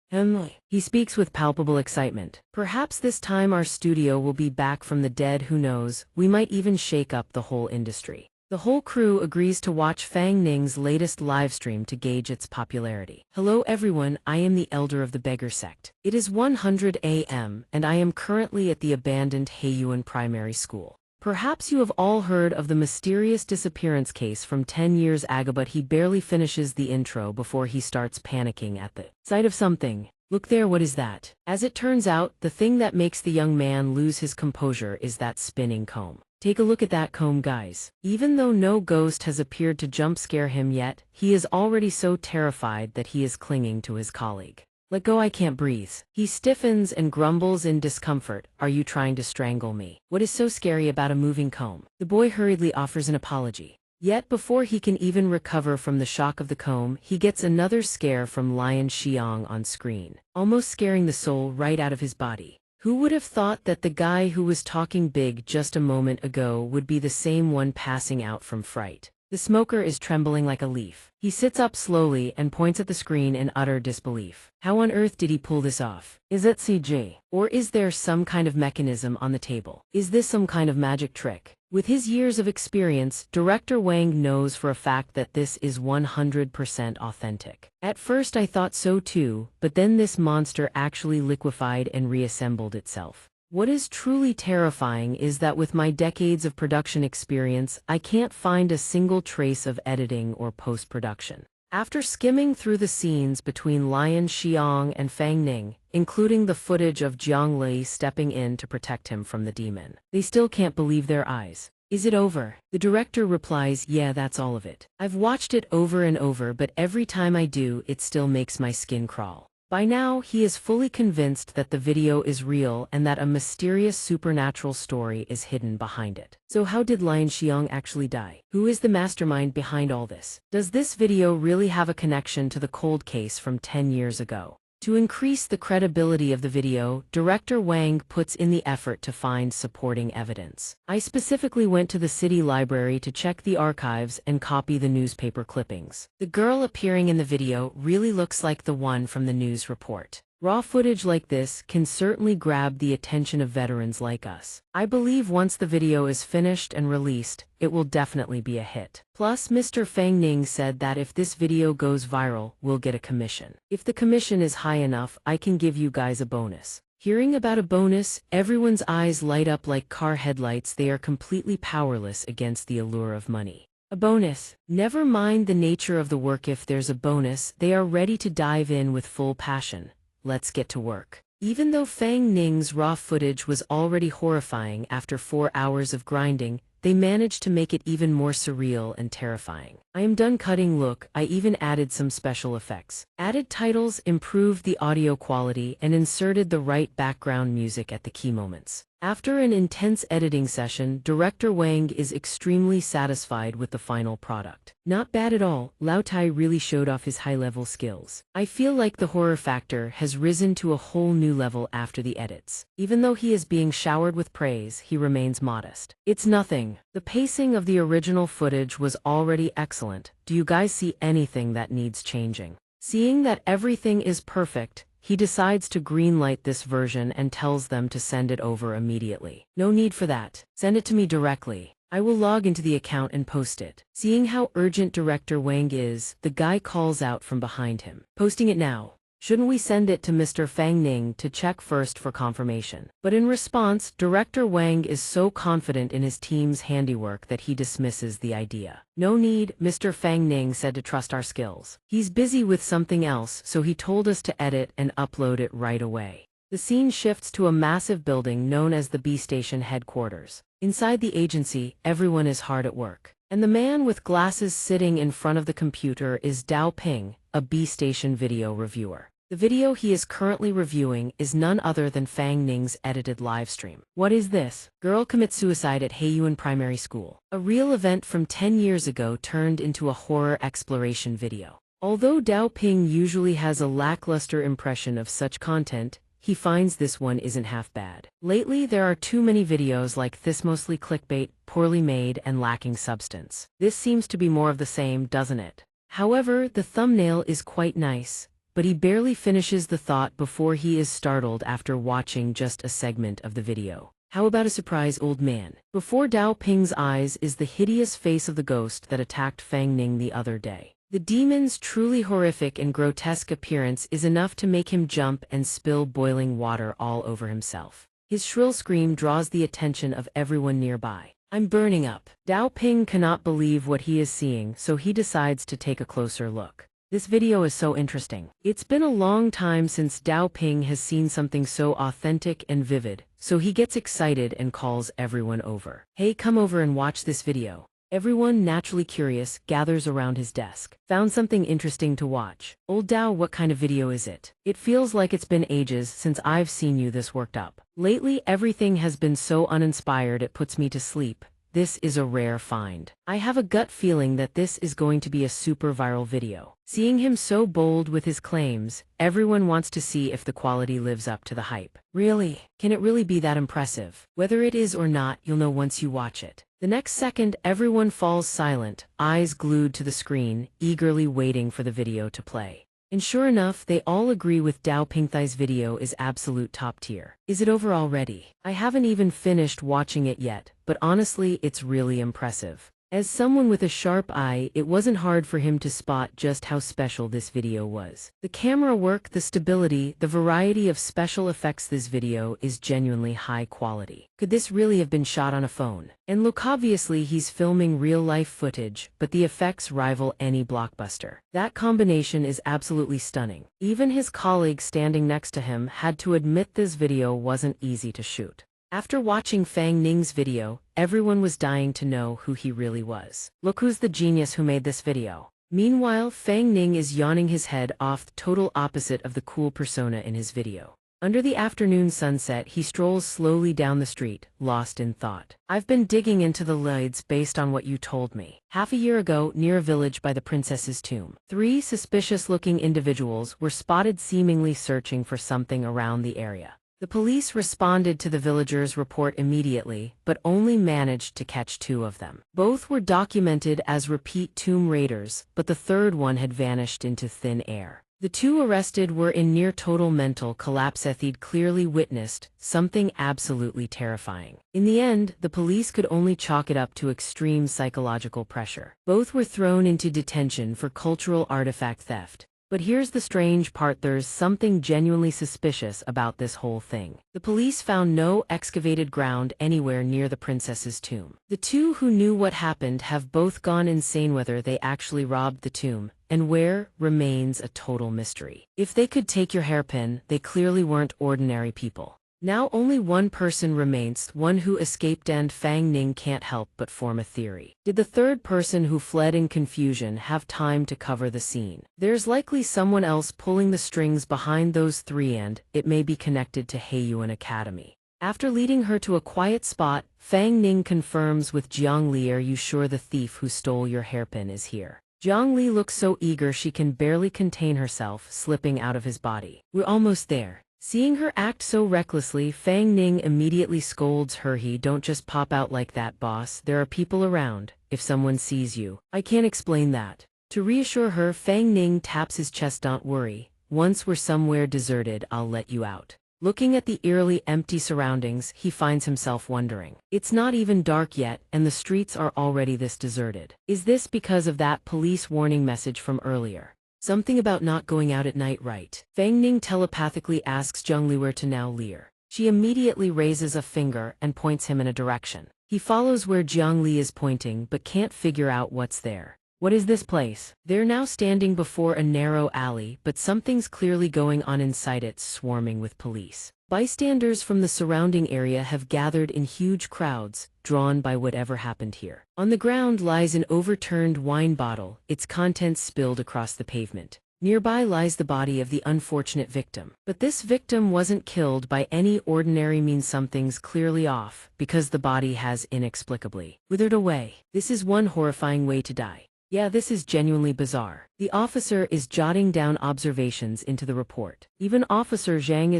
He speaks with palpable excitement. Perhaps this time our studio will be back from the dead, who knows, we might even shake up the whole industry. The whole crew agrees to watch Fang Ning's latest livestream to gauge its popularity. Hello everyone, I am the elder of the beggar sect. It is 100 a.m. and I am currently at the abandoned Heiyuan Primary School. Perhaps you have all heard of the mysterious disappearance case from 10 years ago, but he barely finishes the intro before he starts panicking at the sight of something. Look there, what is that? As it turns out, the thing that makes the young man lose his composure is that spinning comb. Take a look at that comb, guys. Even though no ghost has appeared to jump scare him yet, he is already so terrified that he is clinging to his colleague. Let go, I can't breathe. He stiffens and grumbles in discomfort. Are you trying to strangle me? What is so scary about a moving comb? The boy hurriedly offers an apology. Yet before he can even recover from the shock of the comb, he gets another scare from Lion Xiang on screen, almost scaring the soul right out of his body. Who would have thought that the guy who was talking big just a moment ago would be the same one passing out from fright? The smoker is trembling like a leaf. He sits up slowly and points at the screen in utter disbelief. How on earth did he pull this off? Is it CG? Or is there some kind of mechanism on the table? Is this some kind of magic trick? With his years of experience, Director Wang knows for a fact that this is 100% authentic. At first I thought so too, but then this monster actually liquefied and reassembled itself. What is truly terrifying is that with my decades of production experience, I can't find a single trace of editing or post-production. After skimming through the scenes between Lion Xiang and Fang Ning, including the footage of Jiang Li stepping in to protect him from the demon, they still can't believe their eyes. Is it over? The director replies, yeah, that's all of it. I've watched it over and over, but every time I do, it still makes my skin crawl. By now, he is fully convinced that the video is real and that a mysterious supernatural story is hidden behind it. So how did Lian Xiang actually die? Who is the mastermind behind all this? Does this video really have a connection to the cold case from 10 years ago? To increase the credibility of the video, director Wang puts in the effort to find supporting evidence. I specifically went to the city library to check the archives and copy the newspaper clippings. The girl appearing in the video really looks like the one from the news report. Raw footage like this can certainly grab the attention of veterans like us. I believe once the video is finished and released, it will definitely be a hit. Plus, Mr. Fang Ning said that if this video goes viral, we'll get a commission. If the commission is high enough, I can give you guys a bonus. Hearing about a bonus, everyone's eyes light up like car headlights. They are completely powerless against the allure of money. A bonus. Never mind the nature of the work. If there's a bonus, they are ready to dive in with full passion. Let's get to work. Even though Fang Ning's raw footage was already horrifying after 4 hours of grinding, they managed to make it even more surreal and terrifying. I am done cutting. Look, I even added some special effects. Added titles, improved the audio quality, and inserted the right background music at the key moments. After an intense editing session, director Wang is extremely satisfied with the final product. Not bad at all. Lao Tai really showed off his high-level skills. I feel like the horror factor has risen to a whole new level after the edits. Even though he is being showered with praise, he remains modest. It's nothing. The pacing of the original footage was already excellent. Do you guys see anything that needs changing? Seeing that everything is perfect, he decides to greenlight this version and tells them to send it over immediately. No need for that. Send it to me directly. I will log into the account and post it. Seeing how urgent director Wang is, the guy calls out from behind him. Posting it now. Shouldn't we send it to Mr. Fang Ning to check first for confirmation? But in response, director Wang is so confident in his team's handiwork that he dismisses the idea. No need, Mr. Fang Ning said to trust our skills. He's busy with something else, so he told us to edit and upload it right away. The scene shifts to a massive building known as the B Station headquarters. Inside the agency, everyone is hard at work. And the man with glasses sitting in front of the computer is Dao Ping, a B Station video reviewer. The video he is currently reviewing is none other than Fang Ning's edited livestream. What is this? Girl commits suicide at Heiyuan Primary School. A real event from 10 years ago turned into a horror exploration video. Although Dao Ping usually has a lackluster impression of such content, he finds this one isn't half bad. Lately, there are too many videos like this, mostly clickbait, poorly made, and lacking substance. This seems to be more of the same, doesn't it? However, the thumbnail is quite nice, but he barely finishes the thought before he is startled after watching just a segment of the video. How about a surprise old man? Before Dao Ping's eyes is the hideous face of the ghost that attacked Fang Ning the other day. The demon's truly horrific and grotesque appearance is enough to make him jump and spill boiling water all over himself. His shrill scream draws the attention of everyone nearby. I'm burning up. Dao Ping cannot believe what he is seeing, so he decides to take a closer look. This video is so interesting. It's been a long time since Dao Ping has seen something so authentic and vivid, so he gets excited and calls everyone over. Hey, come over and watch this video. Everyone, naturally curious, gathers around his desk. Found something interesting to watch. Old Dao, what kind of video is it? It feels like it's been ages since I've seen you this worked up. Lately, everything has been so uninspired it puts me to sleep. This is a rare find. I have a gut feeling that this is going to be a super viral video. Seeing him so bold with his claims, everyone wants to see if the quality lives up to the hype. Really? Can it really be that impressive? Whether it is or not, you'll know once you watch it. The next second, everyone falls silent, eyes glued to the screen, eagerly waiting for the video to play. And sure enough, they all agree with Dao Pingthai's video is absolute top tier. Is it over already? I haven't even finished watching it yet, but honestly, it's really impressive. As someone with a sharp eye, it wasn't hard for him to spot just how special this video was. The camera work, the stability, the variety of special effects. This video is genuinely high quality. Could this really have been shot on a phone? And look, obviously he's filming real-life footage, but the effects rival any blockbuster. That combination is absolutely stunning. Even his colleague standing next to him had to admit this video wasn't easy to shoot. After watching Fang Ning's video, everyone was dying to know who he really was. Look who's the genius who made this video. Meanwhile, Fang Ning is yawning his head off, the total opposite of the cool persona in his video. Under the afternoon sunset, he strolls slowly down the street, lost in thought. I've been digging into the leads based on what you told me. Half a year ago, near a village by the princess's tomb, 3 suspicious-looking individuals were spotted seemingly searching for something around the area. The police responded to the villagers' report immediately, but only managed to catch 2 of them. Both were documented as repeat tomb raiders, but the third one had vanished into thin air. The 2 arrested were in near total mental collapse. They'd clearly witnessed something absolutely terrifying. In the end, the police could only chalk it up to extreme psychological pressure. Both were thrown into detention for cultural artifact theft. But here's the strange part, there's something genuinely suspicious about this whole thing. The police found no excavated ground anywhere near the princess's tomb. The 2 who knew what happened have both gone insane. Whether they actually robbed the tomb and where remains a total mystery. If they could take your hairpin, they clearly weren't ordinary people. Now only one person remains, one who escaped, and Fang Ning can't help but form a theory. Did the third person who fled in confusion have time to cover the scene? There's likely someone else pulling the strings behind those 3, and it may be connected to Heiyuan Academy. After leading her to a quiet spot, Fang Ning confirms with Jiang Li, "Are you sure the thief who stole your hairpin is here?" Jiang Li looks so eager she can barely contain herself, slipping out of his body. "We're almost there." Seeing her act so recklessly, Fang Ning immediately scolds her. "He don't just pop out like that, boss. There are people around. If someone sees you, I can't explain that." To reassure her, Fang Ning taps his chest. "Don't worry. Once we're somewhere deserted, I'll let you out." Looking at the eerily empty surroundings, he finds himself wondering. It's not even dark yet, and the streets are already this deserted. Is this because of that police warning message from earlier? Something about not going out at night, right? Fang Ning telepathically asks Jiang Li where to now. Lear. She immediately raises a finger and points him in a direction. He follows where Jiang Li is pointing but can't figure out what's there. What is this place? They're now standing before a narrow alley, but something's clearly going on inside it, swarming with police. Bystanders from the surrounding area have gathered in huge crowds, drawn by whatever happened here. On the ground lies an overturned wine bottle, its contents spilled across the pavement. Nearby lies the body of the unfortunate victim. But this victim wasn't killed by any ordinary means. Something's clearly off, because the body has inexplicably withered away. This is one horrifying way to die. Yeah, this is genuinely bizarre. The officer is jotting down observations into the report. Even Officer Zhang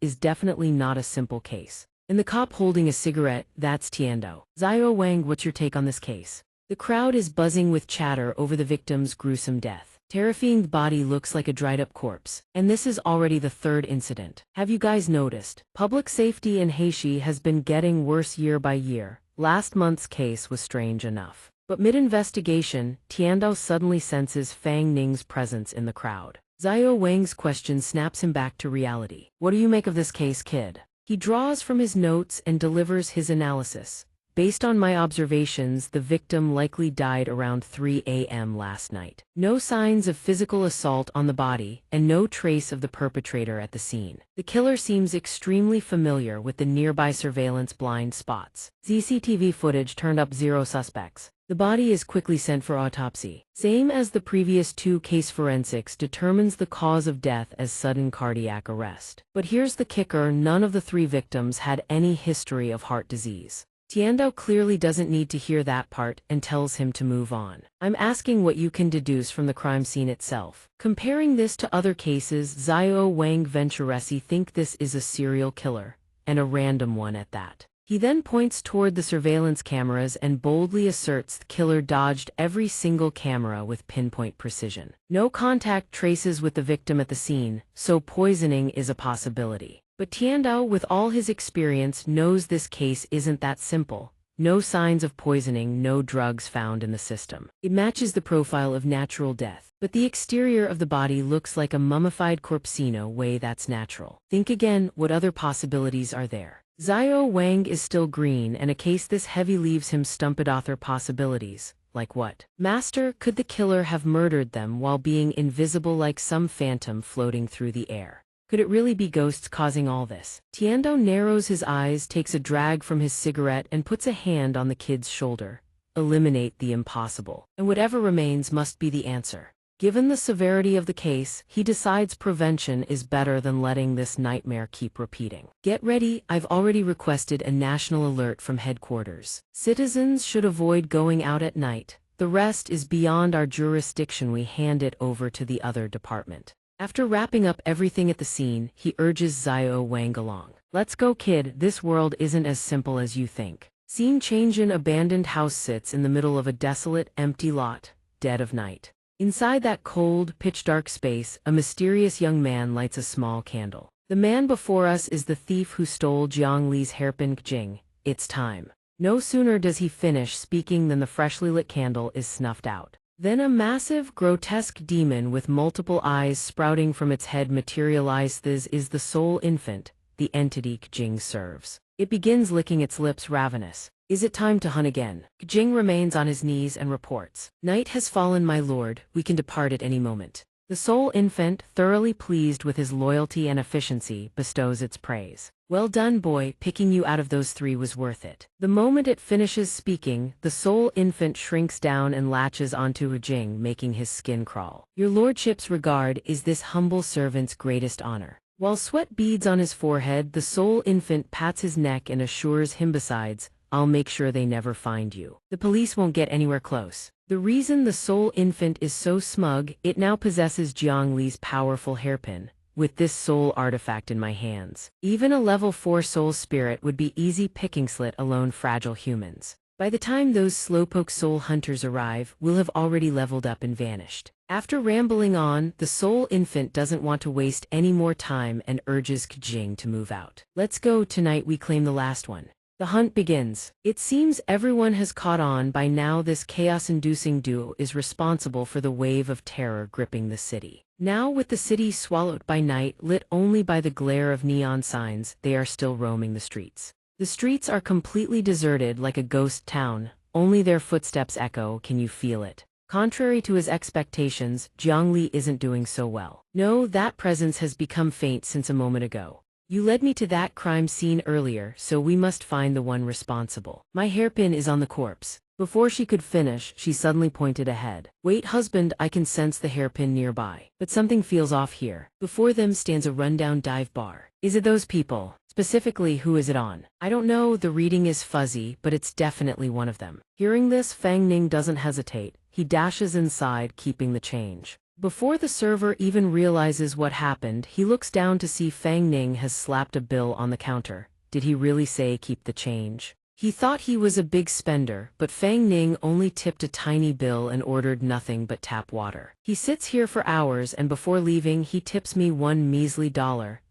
is definitely not a simple case. And the cop holding a cigarette, that's Tiando. Xiao Wang, what's your take on this case? The crowd is buzzing with chatter over the victim's gruesome death. Terrifying body looks like a dried-up corpse. And this is already the 3rd incident. Have you guys noticed? Public safety in Heishi has been getting worse year by year. Last month's case was strange enough. But mid-investigation, Tiandao suddenly senses Fang Ning's presence in the crowd. Xiao Wang's question snaps him back to reality. What do you make of this case, kid? He draws from his notes and delivers his analysis. Based on my observations, the victim likely died around 3 a.m. last night. No signs of physical assault on the body, and no trace of the perpetrator at the scene. The killer seems extremely familiar with the nearby surveillance blind spots. CCTV footage turned up 0 suspects. The body is quickly sent for autopsy. Same as the previous 2 case, forensics determines the cause of death as sudden cardiac arrest. But here's the kicker, none of the 3 victims had any history of heart disease. Tiandao clearly doesn't need to hear that part and tells him to move on. I'm asking what you can deduce from the crime scene itself. Comparing this to other cases, Xiao Wang Venturesi think this is a serial killer, and a random one at that. He then points toward the surveillance cameras and boldly asserts the killer dodged every single camera with pinpoint precision. No contact traces with the victim at the scene, so poisoning is a possibility. But Tiandao, with all his experience, knows this case isn't that simple. No signs of poisoning, no drugs found in the system. It matches the profile of natural death. But the exterior of the body looks like a mummified corpsino way that's natural. Think again, what other possibilities are there? Xiao Wang is still green, and a case this heavy leaves him stumped. Author possibilities. Like what? Master, could the killer have murdered them while being invisible like some phantom floating through the air? Could it really be ghosts causing all this? Tiando narrows his eyes, takes a drag from his cigarette, and puts a hand on the kid's shoulder. Eliminate the impossible, and whatever remains must be the answer. Given the severity of the case, he decides prevention is better than letting this nightmare keep repeating. Get ready, I've already requested a national alert from headquarters. Citizens should avoid going out at night. The rest is beyond our jurisdiction. We hand it over to the other department. After wrapping up everything at the scene, he urges Xiao Wang along. Let's go, kid, this world isn't as simple as you think. Scene change. An abandoned house sits in the middle of a desolate, empty lot, dead of night. Inside that cold, pitch-dark space, a mysterious young man lights a small candle. The man before us is the thief who stole Jiang Li's hairpin. Jing, it's time. No sooner does he finish speaking than the freshly lit candle is snuffed out. Then a massive, grotesque demon with multiple eyes sprouting from its head materializes. This is the soul infant, the entity Jing serves. It begins licking its lips, ravenous. Is it time to hunt again? Jing remains on his knees and reports. Night has fallen, my lord, we can depart at any moment. The soul infant, thoroughly pleased with his loyalty and efficiency, bestows its praise. Well done, boy, picking you out of those three was worth it. The moment it finishes speaking, the soul infant shrinks down and latches onto Jing, making his skin crawl. Your lordship's regard is this humble servant's greatest honor. While sweat beads on his forehead, the soul infant pats his neck and assures him, besides, I'll make sure they never find you. The police won't get anywhere close. The reason the soul infant is so smug, it now possesses Jiang Li's powerful hairpin. With this soul artifact in my hands, even a level 4 soul spirit would be easy pickings, let alone fragile humans. By the time those slowpoke soul hunters arrive, we'll have already leveled up and vanished. After rambling on, the soul infant doesn't want to waste any more time and urges Jing to move out. Let's go, tonight we claim the last one. The hunt begins. It seems everyone has caught on by now. This chaos-inducing duo is responsible for the wave of terror gripping the city. Now, with the city swallowed by night, lit only by the glare of neon signs, they are still roaming the streets. The streets are completely deserted, like a ghost town. Only their footsteps echo. Can you feel it? Contrary to his expectations, Jiang Li isn't doing so well. No, that presence has become faint since a moment ago. You led me to that crime scene earlier, so we must find the one responsible. My hairpin is on the corpse. Before she could finish, she suddenly pointed ahead. Wait, husband, I can sense the hairpin nearby. But something feels off here. Before them stands a rundown dive bar. Is it those people? Specifically, who is it on? I don't know, the reading is fuzzy, but it's definitely one of them. Hearing this, Fang Ning doesn't hesitate. He dashes inside, keeping the change. Before the server even realizes what happened, he looks down to see Fang Ning has slapped a bill on the counter. Did he really say keep the change? He thought he was a big spender, but Fang Ning only tipped a tiny bill and ordered nothing but tap water. He sits here for hours, and before leaving he tips me $1 measly.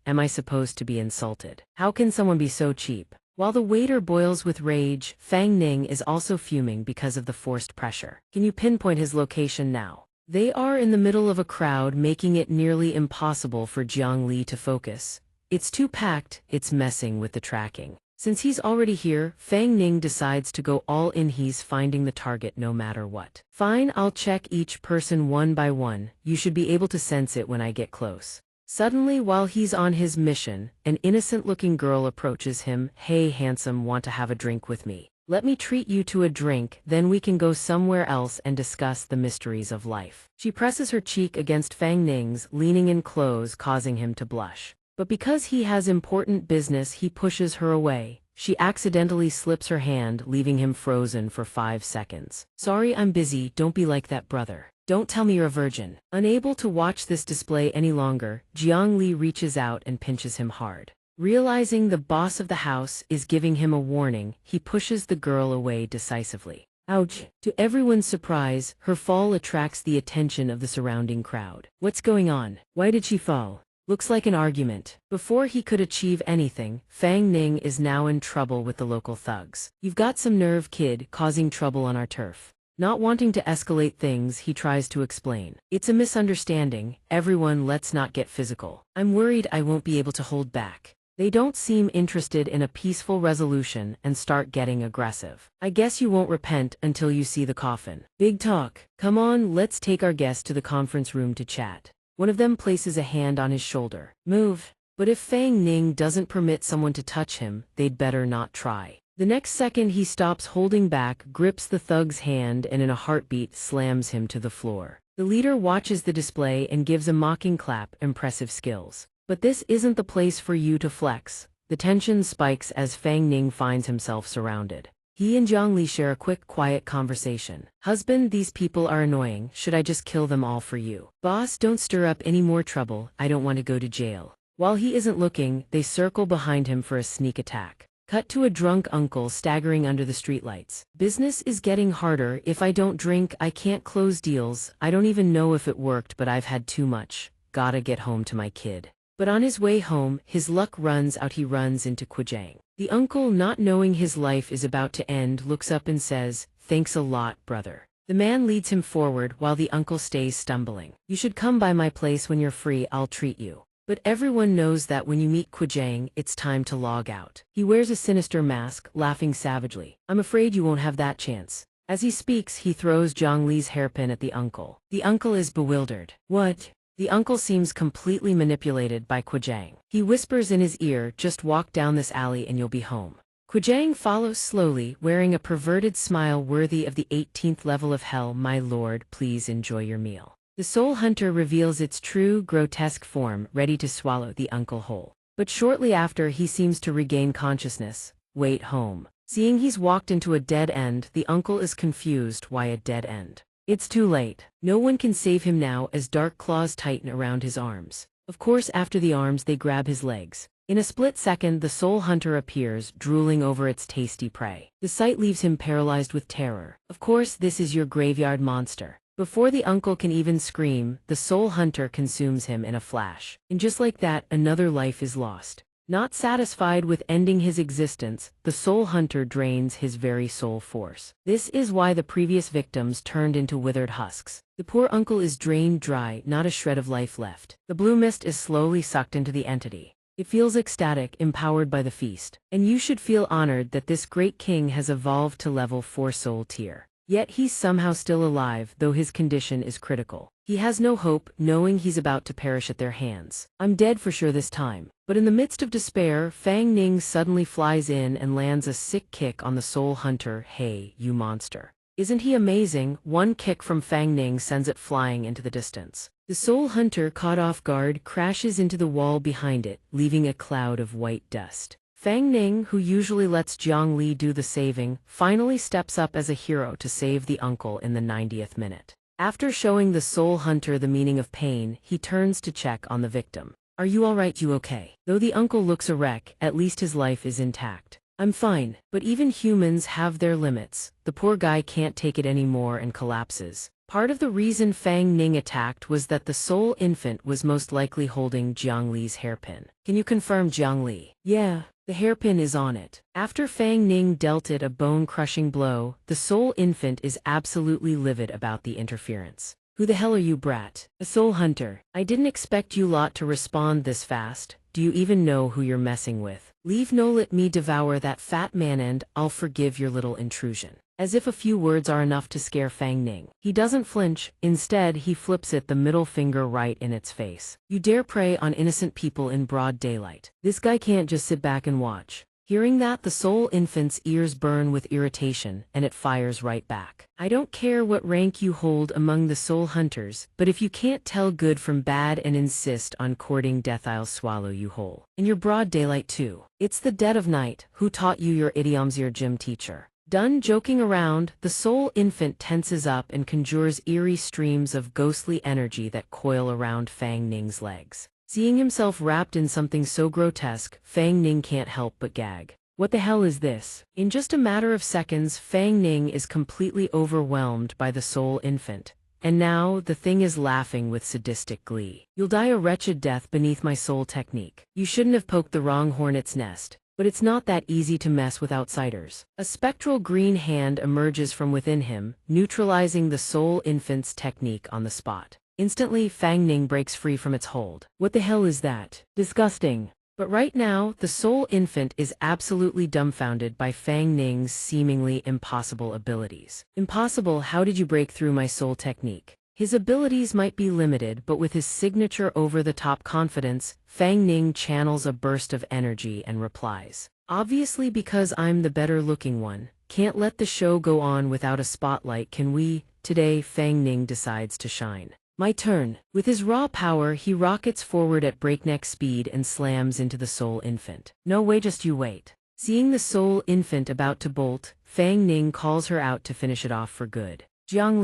Am I supposed to be insulted? How can someone be so cheap? While the waiter boils with rage, Fang Ning is also fuming because of the forced pressure. Can you pinpoint his location now? They are in the middle of a crowd, making it nearly impossible for Jiang Li to focus. It's too packed, it's messing with the tracking. Since he's already here, Fang Ning decides to go all in. He's finding the target no matter what. Fine, I'll check each person one by one. You should be able to sense it when I get close. Suddenly, while he's on his mission, an innocent-looking girl approaches him. Hey, handsome, want to have a drink with me? Let me treat you to a drink, then we can go somewhere else and discuss the mysteries of life. She presses her cheek against Fang Ning's, leaning in close, causing him to blush. But because he has important business, he pushes her away. She accidentally slips her hand, leaving him frozen for 5 seconds. Sorry, I'm busy, don't be like that, brother. Don't tell me you're a virgin. Unable to watch this display any longer, Jiang Li reaches out and pinches him hard. Realizing the boss of the house is giving him a warning, he pushes the girl away decisively. Ouch! To everyone's surprise, her fall attracts the attention of the surrounding crowd. What's going on? Why did she fall? Looks like an argument. Before he could achieve anything, Fang Ning is now in trouble with the local thugs. You've got some nerve, kid, causing trouble on our turf. Not wanting to escalate things, he tries to explain. It's a misunderstanding, everyone, let's not get physical. I'm worried I won't be able to hold back. They don't seem interested in a peaceful resolution and start getting aggressive. I guess you won't repent until you see the coffin. Big talk. Come on, let's take our guest to the conference room to chat. One of them places a hand on his shoulder. Move. But if Fang Ning doesn't permit someone to touch him, they'd better not try. The next second he stops holding back, grips the thug's hand, and in a heartbeat slams him to the floor. The leader watches the display and gives a mocking clap. Impressive skills. But this isn't the place for you to flex. The tension spikes as Fang Ning finds himself surrounded. He and Zhang Li share a quick, quiet conversation. Husband, these people are annoying. Should I just kill them all for you? Boss, don't stir up any more trouble. I don't want to go to jail. While he isn't looking, they circle behind him for a sneak attack. Cut to a drunk uncle staggering under the streetlights. Business is getting harder. If I don't drink, I can't close deals. I don't even know if it worked, but I've had too much. Gotta get home to my kid. But on his way home, his luck runs out. He runs into Quijang. The uncle, not knowing his life is about to end, looks up and says, "Thanks a lot, brother." The man leads him forward while the uncle stays stumbling. "You should come by my place when you're free. I'll treat you." But everyone knows that when you meet Quijang, it's time to log out. He wears a sinister mask, laughing savagely. "I'm afraid you won't have that chance." As he speaks, he throws Zhang Li's hairpin at the uncle. The uncle is bewildered. "What?" The uncle seems completely manipulated by Quijang. He whispers in his ear, "Just walk down this alley and you'll be home." Quijang follows slowly, wearing a perverted smile worthy of the 18th level of hell. "My lord, please enjoy your meal." The soul hunter reveals its true, grotesque form, ready to swallow the uncle whole. But shortly after, he seems to regain consciousness. "Wait, home." Seeing he's walked into a dead end, the uncle is confused. Why a dead end? It's too late. No one can save him now as dark claws tighten around his arms. Of course, after the arms, they grab his legs. In a split second, the soul hunter appears, drooling over its tasty prey. The sight leaves him paralyzed with terror. Of course, this is your graveyard monster. Before the uncle can even scream, the soul hunter consumes him in a flash. And just like that, another life is lost. Not satisfied with ending his existence, the soul hunter drains his very soul force. This is why the previous victims turned into withered husks. The poor uncle is drained dry, not a shred of life left. The blue mist is slowly sucked into the entity. It feels ecstatic, empowered by the feast. And you should feel honored that this great king has evolved to level 4 soul tier. Yet he's somehow still alive, though his condition is critical. He has no hope, knowing he's about to perish at their hands. "I'm dead for sure this time." But in the midst of despair, Fang Ning suddenly flies in and lands a sick kick on the soul hunter. "Hey, you monster." Isn't he amazing? One kick from Fang Ning sends it flying into the distance. The soul hunter, caught off guard, crashes into the wall behind it, leaving a cloud of white dust. Fang Ning, who usually lets Zhang Li do the saving, finally steps up as a hero to save the uncle in the 90th minute. After showing the soul hunter the meaning of pain, he turns to check on the victim. "Are you alright? You okay?" Though the uncle looks a wreck, at least his life is intact. "I'm fine." But even humans have their limits. The poor guy can't take it anymore and collapses. Part of the reason Fang Ning attacked was that the soul infant was most likely holding Zhang Li's hairpin. "Can you confirm, Zhang Li?" "Yeah. The hairpin is on it." After Fang Ning dealt it a bone-crushing blow, the soul infant is absolutely livid about the interference. "Who the hell are you, brat?" "A soul hunter. I didn't expect you lot to respond this fast. Do you even know who you're messing with? Leave no, let me devour that fat man and I'll forgive your little intrusion." As if a few words are enough to scare Fang Ning. He doesn't flinch, instead he flips it the middle finger right in its face. "You dare prey on innocent people in broad daylight. This guy can't just sit back and watch." Hearing that, the soul infant's ears burn with irritation, and it fires right back. "I don't care what rank you hold among the soul hunters, but if you can't tell good from bad and insist on courting death, I'll swallow you whole. In your broad daylight too. It's the dead of night. Who taught you your idioms? Your gym teacher." Done joking around, the soul infant tenses up and conjures eerie streams of ghostly energy that coil around Fang Ning's legs. Seeing himself wrapped in something so grotesque, Fang Ning can't help but gag. What the hell is this? In just a matter of seconds, Fang Ning is completely overwhelmed by the soul infant. And now, the thing is laughing with sadistic glee. You'll die a wretched death beneath my soul technique. You shouldn't have poked the wrong hornet's nest. But it's not that easy to mess with outsiders. A spectral green hand emerges from within him, neutralizing the soul infant's technique on the spot. Instantly, Fang Ning breaks free from its hold. What the hell is that? Disgusting. But right now, the soul infant is absolutely dumbfounded by Fang Ning's seemingly impossible abilities. Impossible? How did you break through my soul technique? His abilities might be limited, but with his signature over-the-top confidence, Fang Ning channels a burst of energy and replies. Obviously, because I'm the better-looking one. Can't let the show go on without a spotlight, can we? Today, Fang Ning decides to shine. My turn. With his raw power, he rockets forward at breakneck speed and slams into the soul infant. No way, just you wait. Seeing the soul infant about to bolt, Fang Ning calls her out to finish it off for good. Jiang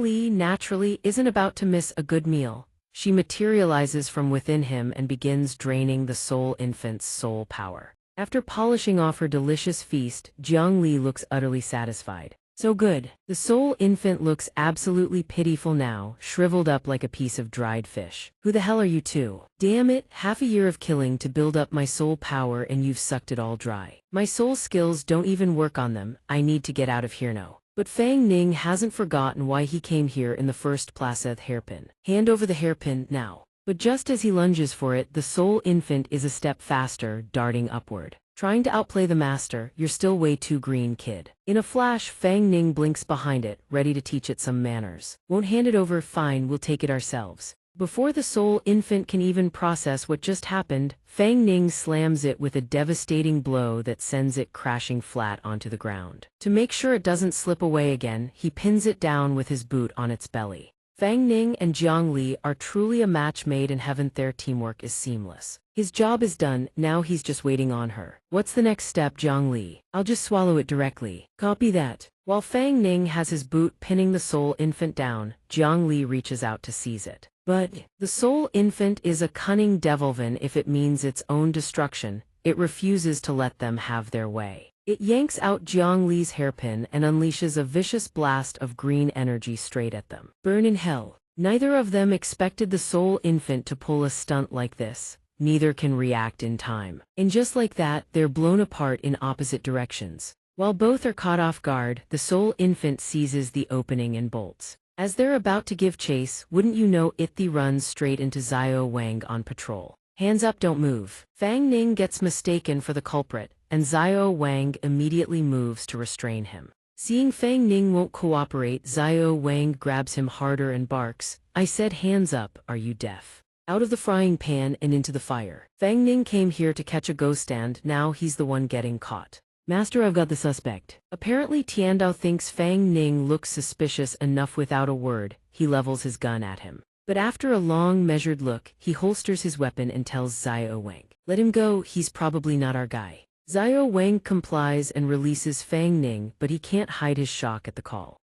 Li naturally isn't about to miss a good meal. She materializes from within him and begins draining the soul infant's soul power. After polishing off her delicious feast, Jiang Li looks utterly satisfied. So good. The soul infant looks absolutely pitiful now, shriveled up like a piece of dried fish. Who the hell are you two? Damn it, half a year of killing to build up my soul power and you've sucked it all dry. My soul skills don't even work on them. I need to get out of here now. But Fang Ning hasn't forgotten why he came here in the first place. Hairpin. Hand over the hairpin, now. But just as he lunges for it, the soul infant is a step faster, darting upward. Trying to outplay the master, you're still way too green, kid. In a flash, Fang Ning blinks behind it, ready to teach it some manners. Won't hand it over, fine, we'll take it ourselves. Before the soul infant can even process what just happened, Fang Ning slams it with a devastating blow that sends it crashing flat onto the ground. To make sure it doesn't slip away again, he pins it down with his boot on its belly. Fang Ning and Jiang Li are truly a match made in heaven. Their teamwork is seamless. His job is done, now he's just waiting on her. What's the next step, Jiang Li? I'll just swallow it directly. Copy that. While Fang Ning has his boot pinning the soul infant down, Jiang Li reaches out to seize it. But the soul infant is a cunning devilvin. If it means its own destruction, it refuses to let them have their way. It yanks out Jiang Li's hairpin and unleashes a vicious blast of green energy straight at them. Burn in hell. Neither of them expected the soul infant to pull a stunt like this. Neither can react in time. And just like that, they're blown apart in opposite directions. While both are caught off guard, the soul infant seizes the opening and bolts. As they're about to give chase, wouldn't you know it, the runs straight into Xiao Wang on patrol. Hands up, don't move. Fang Ning gets mistaken for the culprit, and Xiao Wang immediately moves to restrain him. Seeing Fang Ning won't cooperate, Xiao Wang grabs him harder and barks, I said hands up, are you deaf? Out of the frying pan and into the fire. Fang Ning came here to catch a ghost and now he's the one getting caught. Master, I've got the suspect. Apparently Tiandao thinks Fang Ning looks suspicious enough. Without a word, he levels his gun at him. But after a long, measured look, he holsters his weapon and tells Xiao Wang, let him go, he's probably not our guy. Xiao Wang complies and releases Fang Ning, but he can't hide his shock at the call.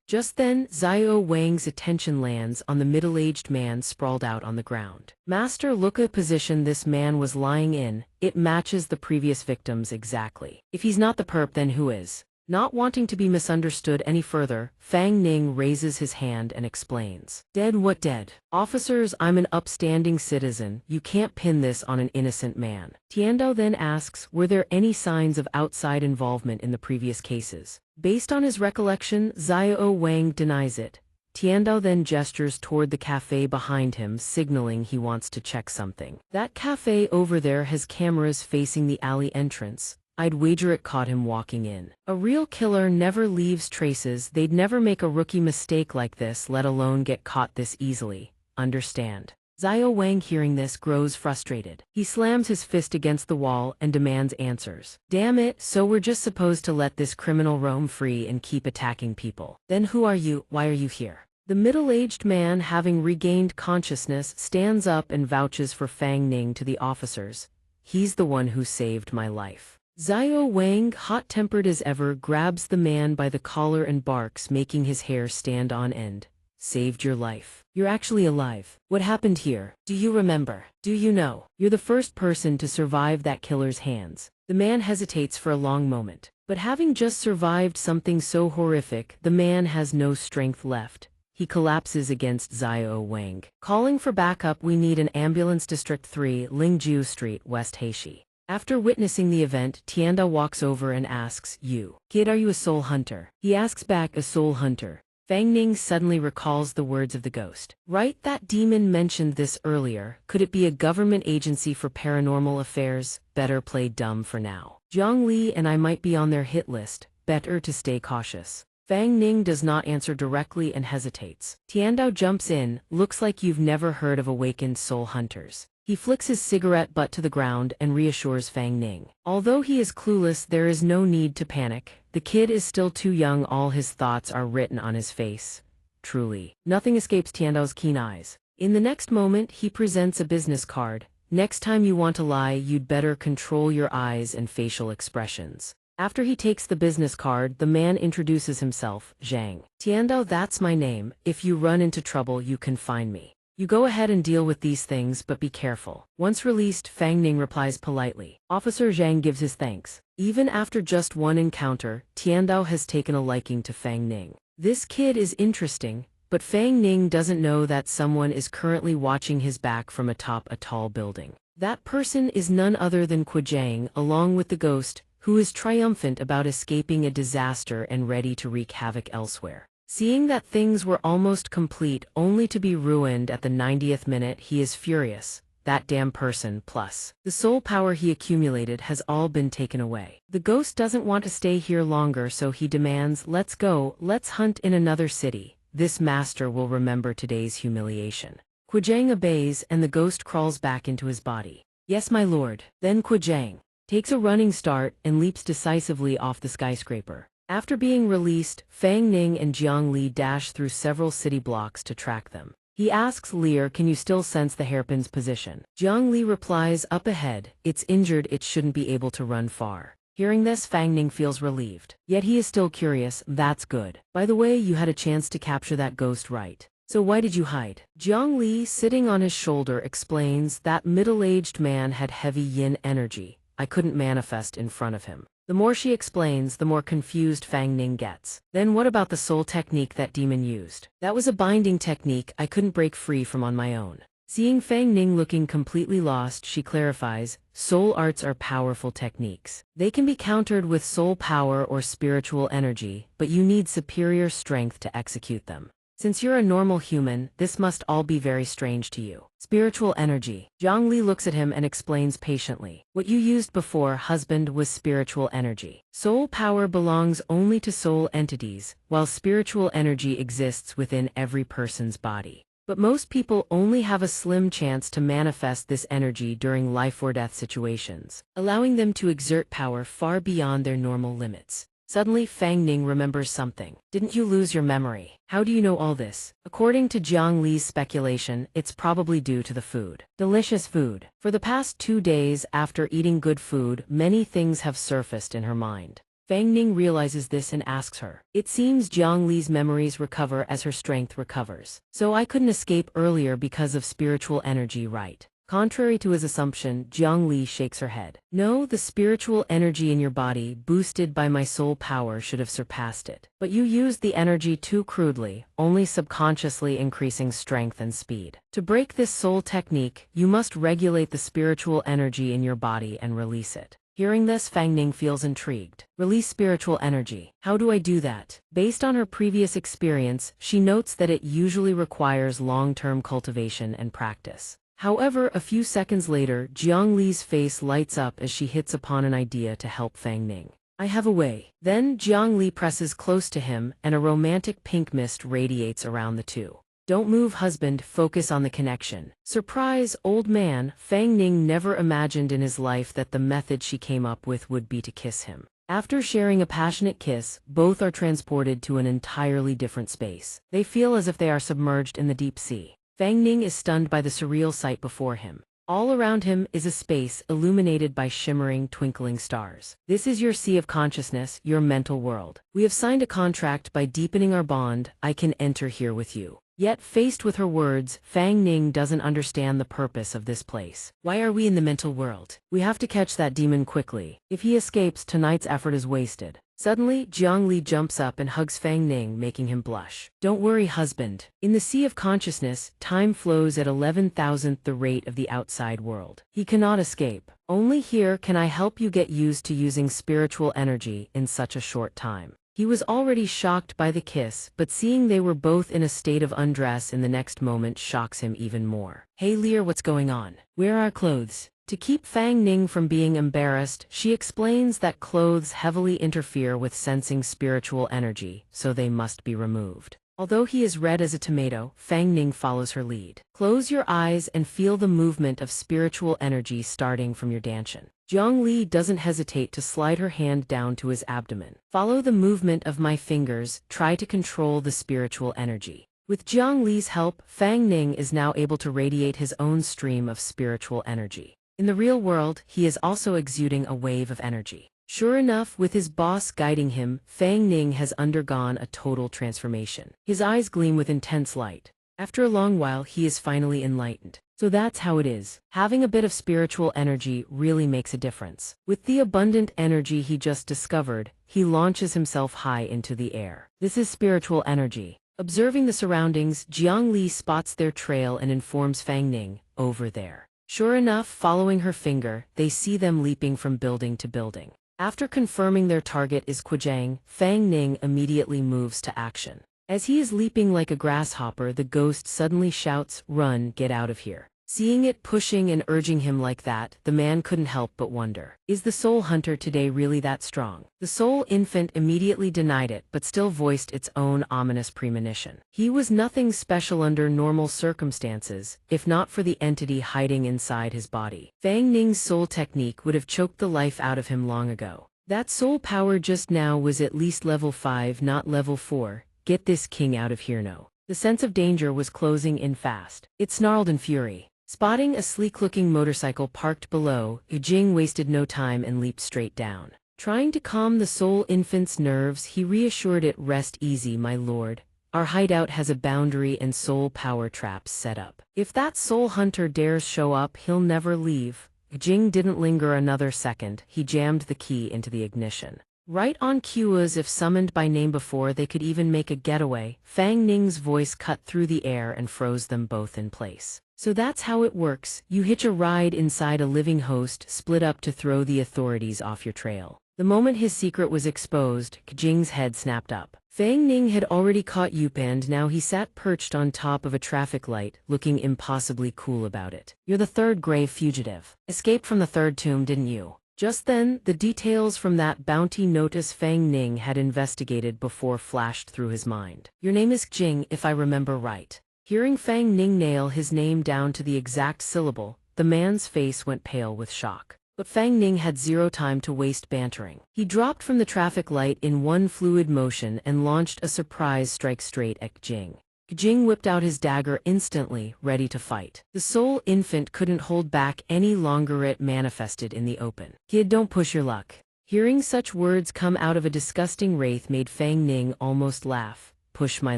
Just then, Xiao Wang's attention lands on the middle-aged man sprawled out on the ground. Master, look at the position this man was lying in. It matches the previous victims exactly. If he's not the perp, then who is? Not wanting to be misunderstood any further, Fang Ning raises his hand and explains. Dead? What dead? Officers, I'm an upstanding citizen. You can't pin this on an innocent man. Tiandao then asks, were there any signs of outside involvement in the previous cases? Based on his recollection, Xiao Wang denies it. Tiandao then gestures toward the cafe behind him, signaling he wants to check something. That cafe over there has cameras facing the alley entrance. I'd wager it caught him walking in. A real killer never leaves traces. They'd never make a rookie mistake like this, let alone get caught this easily. Understand? Xiao Wang, hearing this, grows frustrated. He slams his fist against the wall and demands answers. Damn it, so we're just supposed to let this criminal roam free and keep attacking people? Then who are you? Why are you here? The middle-aged man, having regained consciousness, stands up and vouches for Fang Ning to the officers. He's the one who saved my life. Xiao Wang, hot-tempered as ever, grabs the man by the collar and barks, making his hair stand on end. Saved your life. You're actually alive. What happened here? Do you remember? Do you know? You're the first person to survive that killer's hands. The man hesitates for a long moment. But having just survived something so horrific, the man has no strength left. he collapses against Xiao Wang. Calling for backup, we need an ambulance. District 3, Lingju Street, West Heishi. After witnessing the event, Tianda walks over and asks, "You, kid, are you a soul hunter?" He asks back, "A soul hunter." Fang Ning suddenly recalls the words of the ghost. Right, that demon mentioned this earlier. Could it be a government agency for paranormal affairs? Better play dumb for now. Zhang Li and I might be on their hit list. Better to stay cautious. Fang Ning does not answer directly and hesitates. Tiandao jumps in. Looks like you've never heard of awakened soul hunters. He flicks his cigarette butt to the ground and reassures Fang Ning. Although he is clueless, there is no need to panic. The kid is still too young. All his thoughts are written on his face. Truly. Nothing escapes Tiandao's keen eyes. In the next moment, he presents a business card. Next time you want to lie, you'd better control your eyes and facial expressions. After he takes the business card, the man introduces himself, Zhang. Tiandao, that's my name. If you run into trouble, you can find me. You go ahead and deal with these things, but be careful. Once released, Fang Ning replies politely. Officer Zhang gives his thanks. Even after just one encounter, Tiandao has taken a liking to Fang Ning. This kid is interesting, but Fang Ning doesn't know that someone is currently watching his back from atop a tall building. That person is none other than Quijang, along with the ghost, who is triumphant about escaping a disaster and ready to wreak havoc elsewhere. Seeing that things were almost complete only to be ruined at the 90th minute, he is furious. That damn person plus the soul power he accumulated has all been taken away. The ghost doesn't want to stay here longer, so he demands, "Let's go, let's hunt in another city. This master will remember today's humiliation." Quijang obeys and the ghost crawls back into his body. "Yes, my lord." Then Quijang takes a running start and leaps decisively off the skyscraper. After being released, Fang Ning and Jiang Li dash through several city blocks to track them. He asks Lear, "Can you still sense the hairpin's position?" Jiang Li replies, "Up ahead. It's injured, it shouldn't be able to run far." Hearing this, Fang Ning feels relieved. Yet he is still curious. "That's good. By the way, you had a chance to capture that ghost, right? So why did you hide?" Jiang Li, sitting on his shoulder, explains, "That middle-aged man had heavy yin energy. I couldn't manifest in front of him." The more she explains, the more confused Fang Ning gets. "Then what about the soul technique that demon used?" "That was a binding technique I couldn't break free from on my own." Seeing Fang Ning looking completely lost, she clarifies, "Soul arts are powerful techniques. They can be countered with soul power or spiritual energy, but you need superior strength to execute them. Since you're a normal human, this must all be very strange to you." "Spiritual energy." Zhang Li looks at him and explains patiently. "What you used before, husband, was spiritual energy. Soul power belongs only to soul entities, while spiritual energy exists within every person's body. But most people only have a slim chance to manifest this energy during life or death situations, allowing them to exert power far beyond their normal limits." Suddenly, Fang Ning remembers something. "Didn't you lose your memory? How do you know all this?" According to Jiang Li's speculation, it's probably due to the food. Delicious food. For the past 2 days after eating good food, many things have surfaced in her mind. Fang Ning realizes this and asks her. "It seems Jiang Li's memories recover as her strength recovers. So I couldn't escape earlier because of spiritual energy, right?" Contrary to his assumption, Jiang Li shakes her head. "No, the spiritual energy in your body, boosted by my soul power, should have surpassed it. But you used the energy too crudely, only subconsciously increasing strength and speed. To break this soul technique, you must regulate the spiritual energy in your body and release it." Hearing this, Fang Ning feels intrigued. "Release spiritual energy. How do I do that?" Based on her previous experience, she notes that it usually requires long-term cultivation and practice. However, a few seconds later, Jiang Li's face lights up as she hits upon an idea to help Fang Ning. "I have a way." Then Jiang Li presses close to him, and a romantic pink mist radiates around the two. "Don't move, husband, focus on the connection." Surprise, old man, Fang Ning never imagined in his life that the method she came up with would be to kiss him. After sharing a passionate kiss, both are transported to an entirely different space. They feel as if they are submerged in the deep sea. Fang Ning is stunned by the surreal sight before him. All around him is a space illuminated by shimmering, twinkling stars. "This is your sea of consciousness, your mental world. We have signed a contract. By deepening our bond, I can enter here with you." Yet, faced with her words, Fang Ning doesn't understand the purpose of this place. "Why are we in the mental world? We have to catch that demon quickly. If he escapes, tonight's effort is wasted." Suddenly, Jiang Li jumps up and hugs Fang Ning, making him blush. Don't worry, husband. In the sea of consciousness, time flows at 11,000th the rate of the outside world. He cannot escape. Only here can I help you get used to using spiritual energy in such a short time. He was already shocked by the kiss, but seeing they were both in a state of undress in the next moment shocks him even more. Hey Lear, what's going on? Where are our clothes? To keep Fang Ning from being embarrassed, she explains that clothes heavily interfere with sensing spiritual energy, so they must be removed. Although he is red as a tomato, Fang Ning follows her lead. Close your eyes and feel the movement of spiritual energy starting from your dantian. Jiang Li doesn't hesitate to slide her hand down to his abdomen. Follow the movement of my fingers, try to control the spiritual energy. With Jiang Li's help, Fang Ning is now able to radiate his own stream of spiritual energy. In the real world, he is also exuding a wave of energy. Sure enough, with his boss guiding him, Fang Ning has undergone a total transformation. His eyes gleam with intense light. After a long while, he is finally enlightened. So that's how it is. Having a bit of spiritual energy really makes a difference. With the abundant energy he just discovered, he launches himself high into the air. This is spiritual energy. Observing the surroundings, Jiang Li spots their trail and informs Fang Ning, over there. Sure enough, following her finger, they see them leaping from building to building. After confirming their target is Qujiang, Fang Ning immediately moves to action. As he is leaping like a grasshopper, the ghost suddenly shouts, "Run, get out of here." Seeing it pushing and urging him like that, the man couldn't help but wonder, is the soul hunter today really that strong? The soul infant immediately denied it, but still voiced its own ominous premonition. He was nothing special under normal circumstances, if not for the entity hiding inside his body. Fang Ning's soul technique would have choked the life out of him long ago. That soul power just now was at least level 5, not level 4. Get this king out of here now. The sense of danger was closing in fast. It snarled in fury. Spotting a sleek-looking motorcycle parked below, Yujing wasted no time and leaped straight down. Trying to calm the soul infant's nerves, he reassured it, "Rest easy, my lord. Our hideout has a boundary and soul power traps set up. If that soul hunter dares show up, he'll never leave." Yujing didn't linger another second. He jammed the key into the ignition. Right on cue, as if summoned by name before they could even make a getaway, Fang Ning's voice cut through the air and froze them both in place. So that's how it works. You hitch a ride inside a living host, split up to throw the authorities off your trail. The moment his secret was exposed, Kajing's head snapped up. Fang Ning had already caught Yup, and now he sat perched on top of a traffic light, looking impossibly cool about it. "You're the third grave fugitive. Escaped from the third tomb, didn't you?" Just then, the details from that bounty notice Fang Ning had investigated before flashed through his mind. "Your name is Jing, if I remember right." Hearing Fang Ning nail his name down to the exact syllable, the man's face went pale with shock. But Fang Ning had zero time to waste bantering. He dropped from the traffic light in one fluid motion and launched a surprise strike straight at Jing. Jing whipped out his dagger instantly, ready to fight. The soul infant couldn't hold back any longer. It manifested in the open. "Kid, don't push your luck." Hearing such words come out of a disgusting wraith made Fang Ning almost laugh. "Push my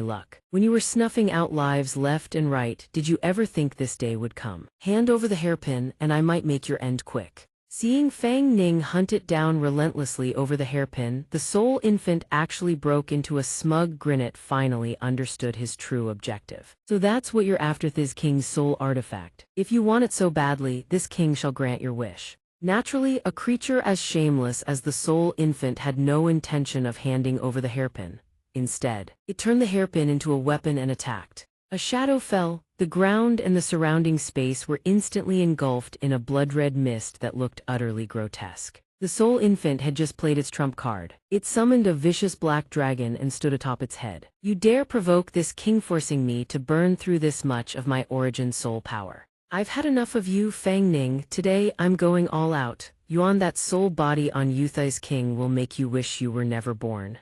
luck. When you were snuffing out lives left and right, did you ever think this day would come? Hand over the hairpin, and I might make your end quick." Seeing Fang Ning hunt it down relentlessly over the hairpin, the soul infant actually broke into a smug grin. It finally understood his true objective. "So that's what you're after, this king's soul artifact. If you want it so badly, this king shall grant your wish." Naturally, a creature as shameless as the soul infant had no intention of handing over the hairpin. Instead, it turned the hairpin into a weapon and attacked. A shadow fell. The ground and the surrounding space were instantly engulfed in a blood-red mist that looked utterly grotesque. The soul infant had just played its trump card. It summoned a vicious black dragon and stood atop its head. "You dare provoke this king, forcing me to burn through this much of my origin soul power. I've had enough of you, Fang Ning. Today, I'm going all out. Yuan, that soul body on Yuthai's king will make you wish you were never born."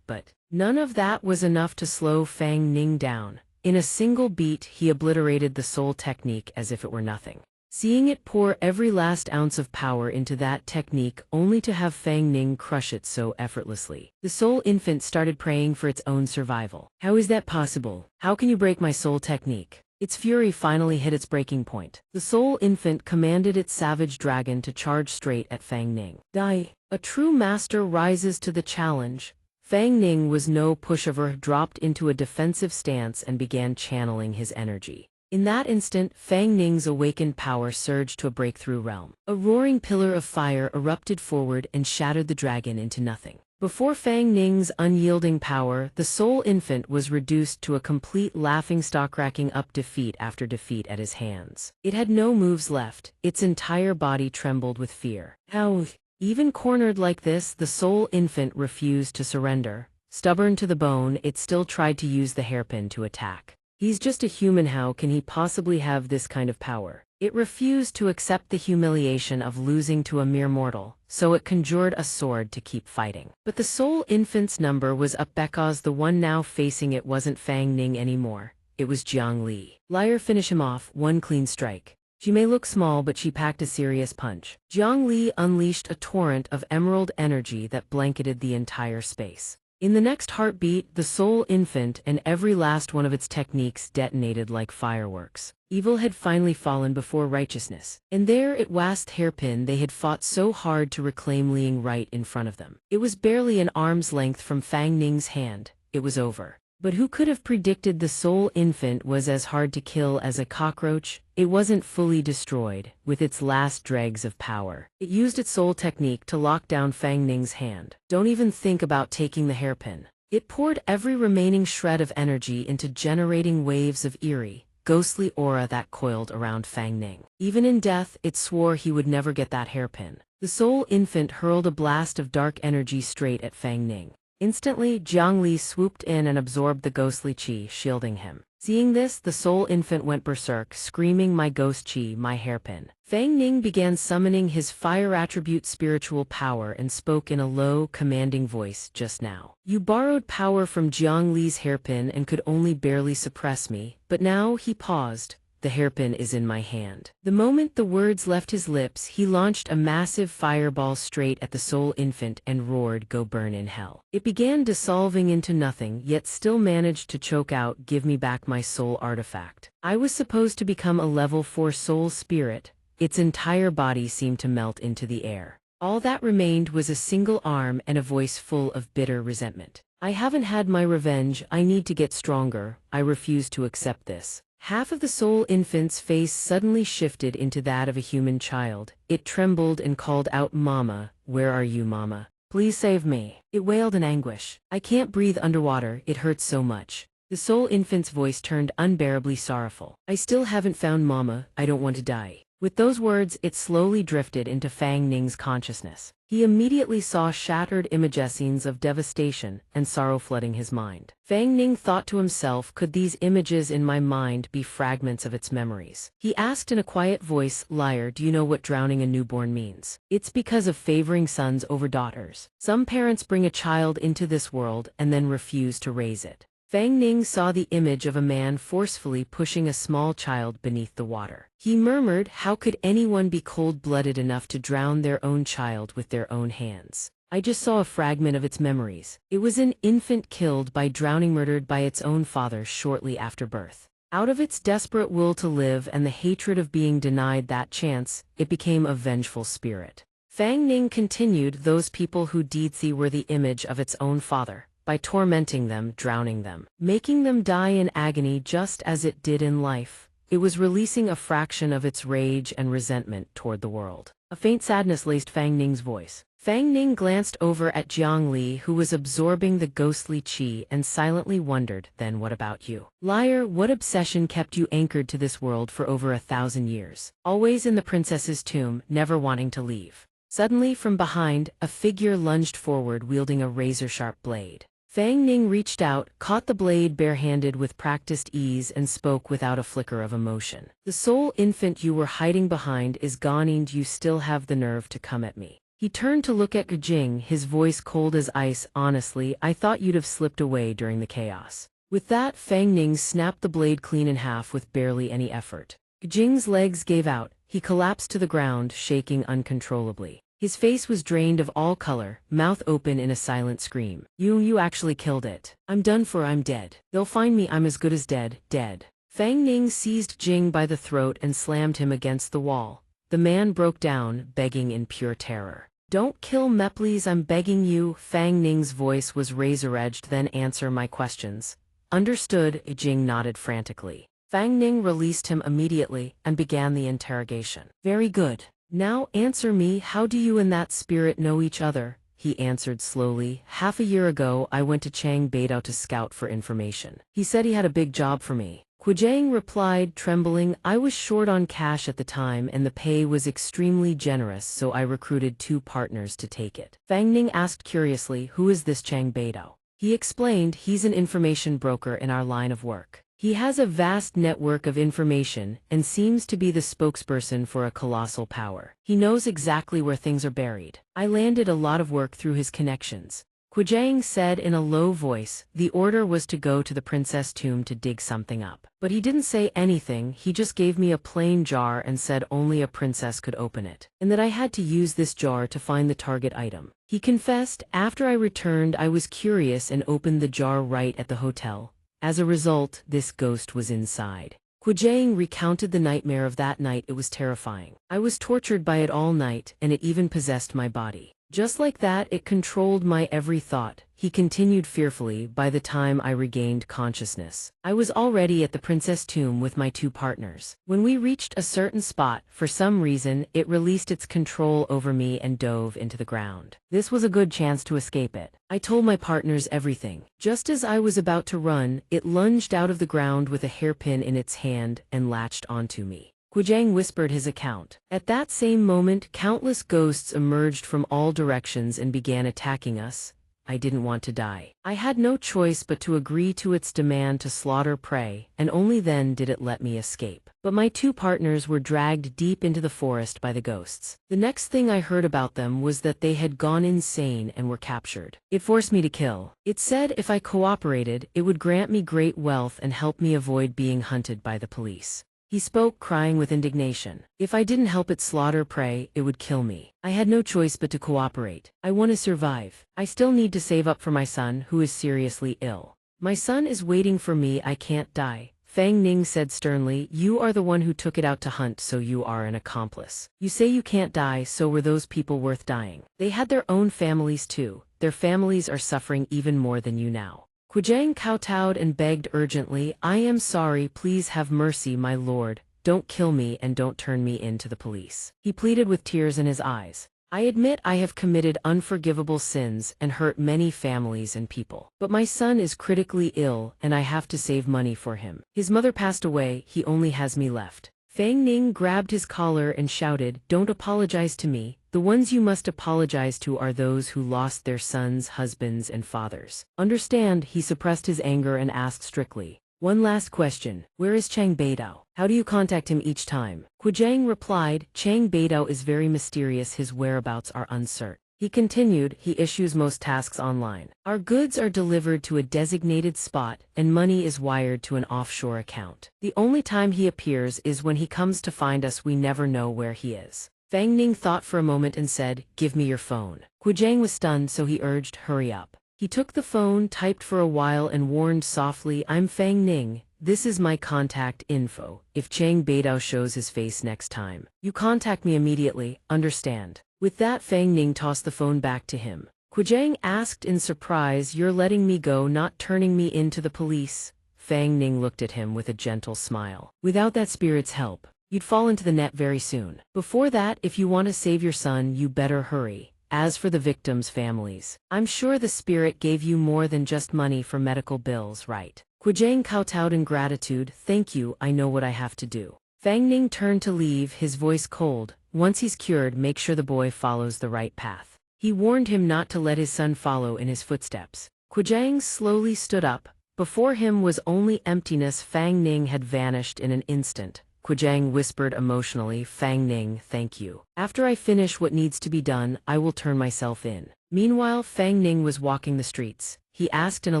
But none of that was enough to slow Fang Ning down. In a single beat, he obliterated the soul technique as if it were nothing. Seeing it pour every last ounce of power into that technique only to have Fang Ning crush it so effortlessly, the soul infant started praying for its own survival. "How is that possible? How can you break my soul technique?" Its fury finally hit its breaking point. The soul infant commanded its savage dragon to charge straight at Fang Ning. "Die!" A true master rises to the challenge. Fang Ning was no pushover, dropped into a defensive stance and began channeling his energy. In that instant, Fang Ning's awakened power surged to a breakthrough realm. A roaring pillar of fire erupted forward and shattered the dragon into nothing. Before Fang Ning's unyielding power, the soul infant was reduced to a complete laughingstock, racking up defeat after defeat at his hands. It had no moves left, its entire body trembled with fear. How? Even cornered like this, the soul infant refused to surrender. Stubborn to the bone, it still tried to use the hairpin to attack. He's just a human, how can he possibly have this kind of power? It refused to accept the humiliation of losing to a mere mortal, so it conjured a sword to keep fighting. But the soul infant's number was up because the one now facing it wasn't Fang Ning anymore. It was Jiang Li. Liar, finish him off, one clean strike. She may look small, but she packed a serious punch. Jiang Li unleashed a torrent of emerald energy that blanketed the entire space. In the next heartbeat, the soul infant and every last one of its techniques detonated like fireworks. Evil had finally fallen before righteousness, and there it was, hairpin they had fought so hard to reclaim, lying right in front of them. It was barely an arm's length from Fang Ning's hand. It was over. But who could have predicted the soul infant was as hard to kill as a cockroach? It wasn't fully destroyed, with its last dregs of power. It used its soul technique to lock down Fang Ning's hand. Don't even think about taking the hairpin. It poured every remaining shred of energy into generating waves of eerie, ghostly aura that coiled around Fang Ning. Even in death, it swore he would never get that hairpin. The soul infant hurled a blast of dark energy straight at Fang Ning. Instantly, Jiang Li swooped in and absorbed the ghostly qi, shielding him. Seeing this, the soul infant went berserk, screaming, "My ghost qi, my hairpin." Fang Ning began summoning his fire attribute spiritual power and spoke in a low, commanding voice. "Just now, you borrowed power from Jiang Li's hairpin and could only barely suppress me, but now," he paused, "the hairpin is in my hand." The moment the words left his lips, he launched a massive fireball straight at the soul infant and roared, "Go burn in hell." It began dissolving into nothing, yet still managed to choke out, "Give me back my soul artifact. I was supposed to become a level 4 soul spirit." Its entire body seemed to melt into the air. All that remained was a single arm and a voice full of bitter resentment. "I haven't had my revenge, I need to get stronger, I refuse to accept this." Half of the soul infant's face suddenly shifted into that of a human child. It trembled and called out, "Mama, where are you, Mama? Please save me." It wailed in anguish. "I can't breathe underwater, it hurts so much." The soul infant's voice turned unbearably sorrowful. "I still haven't found Mama, I don't want to die." With those words, it slowly drifted into Fang Ning's consciousness. He immediately saw shattered imagescenes of devastation and sorrow flooding his mind. Fang Ning thought to himself, "Could these images in my mind be fragments of its memories?" He asked in a quiet voice, "Liar, do you know what drowning a newborn means? It's because of favoring sons over daughters. Some parents bring a child into this world and then refuse to raise it." Fang Ning saw the image of a man forcefully pushing a small child beneath the water. He murmured, "How could anyone be cold-blooded enough to drown their own child with their own hands? I just saw a fragment of its memories. It was an infant killed by drowning, murdered by its own father shortly after birth. Out of its desperate will to live and the hatred of being denied that chance, it became a vengeful spirit." Fang Ning continued, "Those people who did this were the image of its own father. By tormenting them, drowning them, making them die in agony just as it did in life, it was releasing a fraction of its rage and resentment toward the world." A faint sadness laced Fang Ning's voice. Fang Ning glanced over at Jiang Li, who was absorbing the ghostly qi, and silently wondered, "Then what about you? Liar, what obsession kept you anchored to this world for over 1,000 years? Always in the princess's tomb, never wanting to leave." Suddenly, from behind, a figure lunged forward wielding a razor-sharp blade. Fang Ning reached out, caught the blade barehanded with practiced ease, and spoke without a flicker of emotion. "The soul infant you were hiding behind is gone, and you still have the nerve to come at me." He turned to look at Gijing, his voice cold as ice. "Honestly, I thought you'd have slipped away during the chaos." With that, Fang Ning snapped the blade clean in half with barely any effort. Gijing's legs gave out. He collapsed to the ground, shaking uncontrollably. His face was drained of all color, mouth open in a silent scream. You actually killed it. I'm done for, I'm dead. They'll find me, I'm as good as dead, dead." Fang Ning seized Jing by the throat and slammed him against the wall. The man broke down, begging in pure terror. Don't kill me please, I'm begging you. Fang Ning's voice was razor-edged. Then answer my questions. Understood, Jing nodded frantically. Fang Ning released him immediately and began the interrogation. Very good. Now answer me, how do you and that spirit know each other? He answered slowly. Half a year ago I went to Chang Beidao to scout for information. He said he had a big job for me. Jiang replied, trembling. I was short on cash at the time and the pay was extremely generous, so I recruited 2 partners to take it. Fang Ning asked curiously, who is this Chang Beidao? He explained, he's an information broker in our line of work. He has a vast network of information and seems to be the spokesperson for a colossal power. He knows exactly where things are buried. I landed a lot of work through his connections. Jiang said in a low voice. The order was to go to the princess tomb to dig something up. But he didn't say anything, he just gave me a plain jar and said only a princess could open it, and that I had to use this jar to find the target item. He confessed, after I returned I was curious and opened the jar right at the hotel. As a result, this ghost was inside. Jiang recounted the nightmare of that night. It was terrifying. I was tortured by it all night, and it even possessed my body. Just like that, it controlled my every thought. He continued fearfully. By the time I regained consciousness, I was already at the princess tomb with my 2 partners. When we reached a certain spot, for some reason, it released its control over me and dove into the ground. This was a good chance to escape it. I told my partners everything. Just as I was about to run, it lunged out of the ground with a hairpin in its hand and latched onto me. Jiang whispered his account. At that same moment, countless ghosts emerged from all directions and began attacking us. I didn't want to die. I had no choice but to agree to its demand to slaughter prey, and only then did it let me escape. But my 2 partners were dragged deep into the forest by the ghosts. The next thing I heard about them was that they had gone insane and were captured. It forced me to kill. It said if I cooperated, it would grant me great wealth and help me avoid being hunted by the police. He spoke, crying with indignation. If I didn't help it slaughter prey, it would kill me. I had no choice but to cooperate. I want to survive. I still need to save up for my son, who is seriously ill. My son is waiting for me. I can't die. Fang Ning said sternly. You are the one who took it out to hunt, so you are an accomplice. You say you can't die, so were those people worth dying? They had their own families too. Their families are suffering even more than you now. Jiang kowtowed and begged urgently, I am sorry, please have mercy my lord, don't kill me and don't turn me in to the police. He pleaded with tears in his eyes. I admit I have committed unforgivable sins and hurt many families and people. But my son is critically ill and I have to save money for him. His mother passed away, he only has me left. Fang Ning grabbed his collar and shouted, don't apologize to me. The ones you must apologize to are those who lost their sons, husbands, and fathers. Understand? He suppressed his anger and asked strictly. One last question. Where is Chang Beidao? How do you contact him each time? Jiang replied, Chang Beidao is very mysterious. His whereabouts are uncertain. He continued, he issues most tasks online. Our goods are delivered to a designated spot, and money is wired to an offshore account. The only time he appears is when he comes to find us. We never know where he is. Fang Ning thought for a moment and said, give me your phone. Jiang was stunned, so he urged, hurry up. He took the phone, typed for a while and warned softly, I'm Fang Ning. This is my contact info. If Chang Beidao shows his face next time, you contact me immediately, understand? With that, Fang Ning tossed the phone back to him. Jiang asked in surprise, you're letting me go, not turning me in to the police? Fang Ning looked at him with a gentle smile. Without that spirit's help, you'd fall into the net very soon. Before that, if you want to save your son, you better hurry. As for the victims' families, I'm sure the spirit gave you more than just money for medical bills, right? Jiang kowtowed in gratitude, thank you, I know what I have to do. Fang Ning turned to leave, his voice cold. Once he's cured, make sure the boy follows the right path. He warned him not to let his son follow in his footsteps. Jiang slowly stood up. Before him was only emptiness. Fang Ning had vanished in an instant. Jiang whispered emotionally, Fang Ning, thank you. After I finish what needs to be done, I will turn myself in. Meanwhile, Fang Ning was walking the streets. He asked in a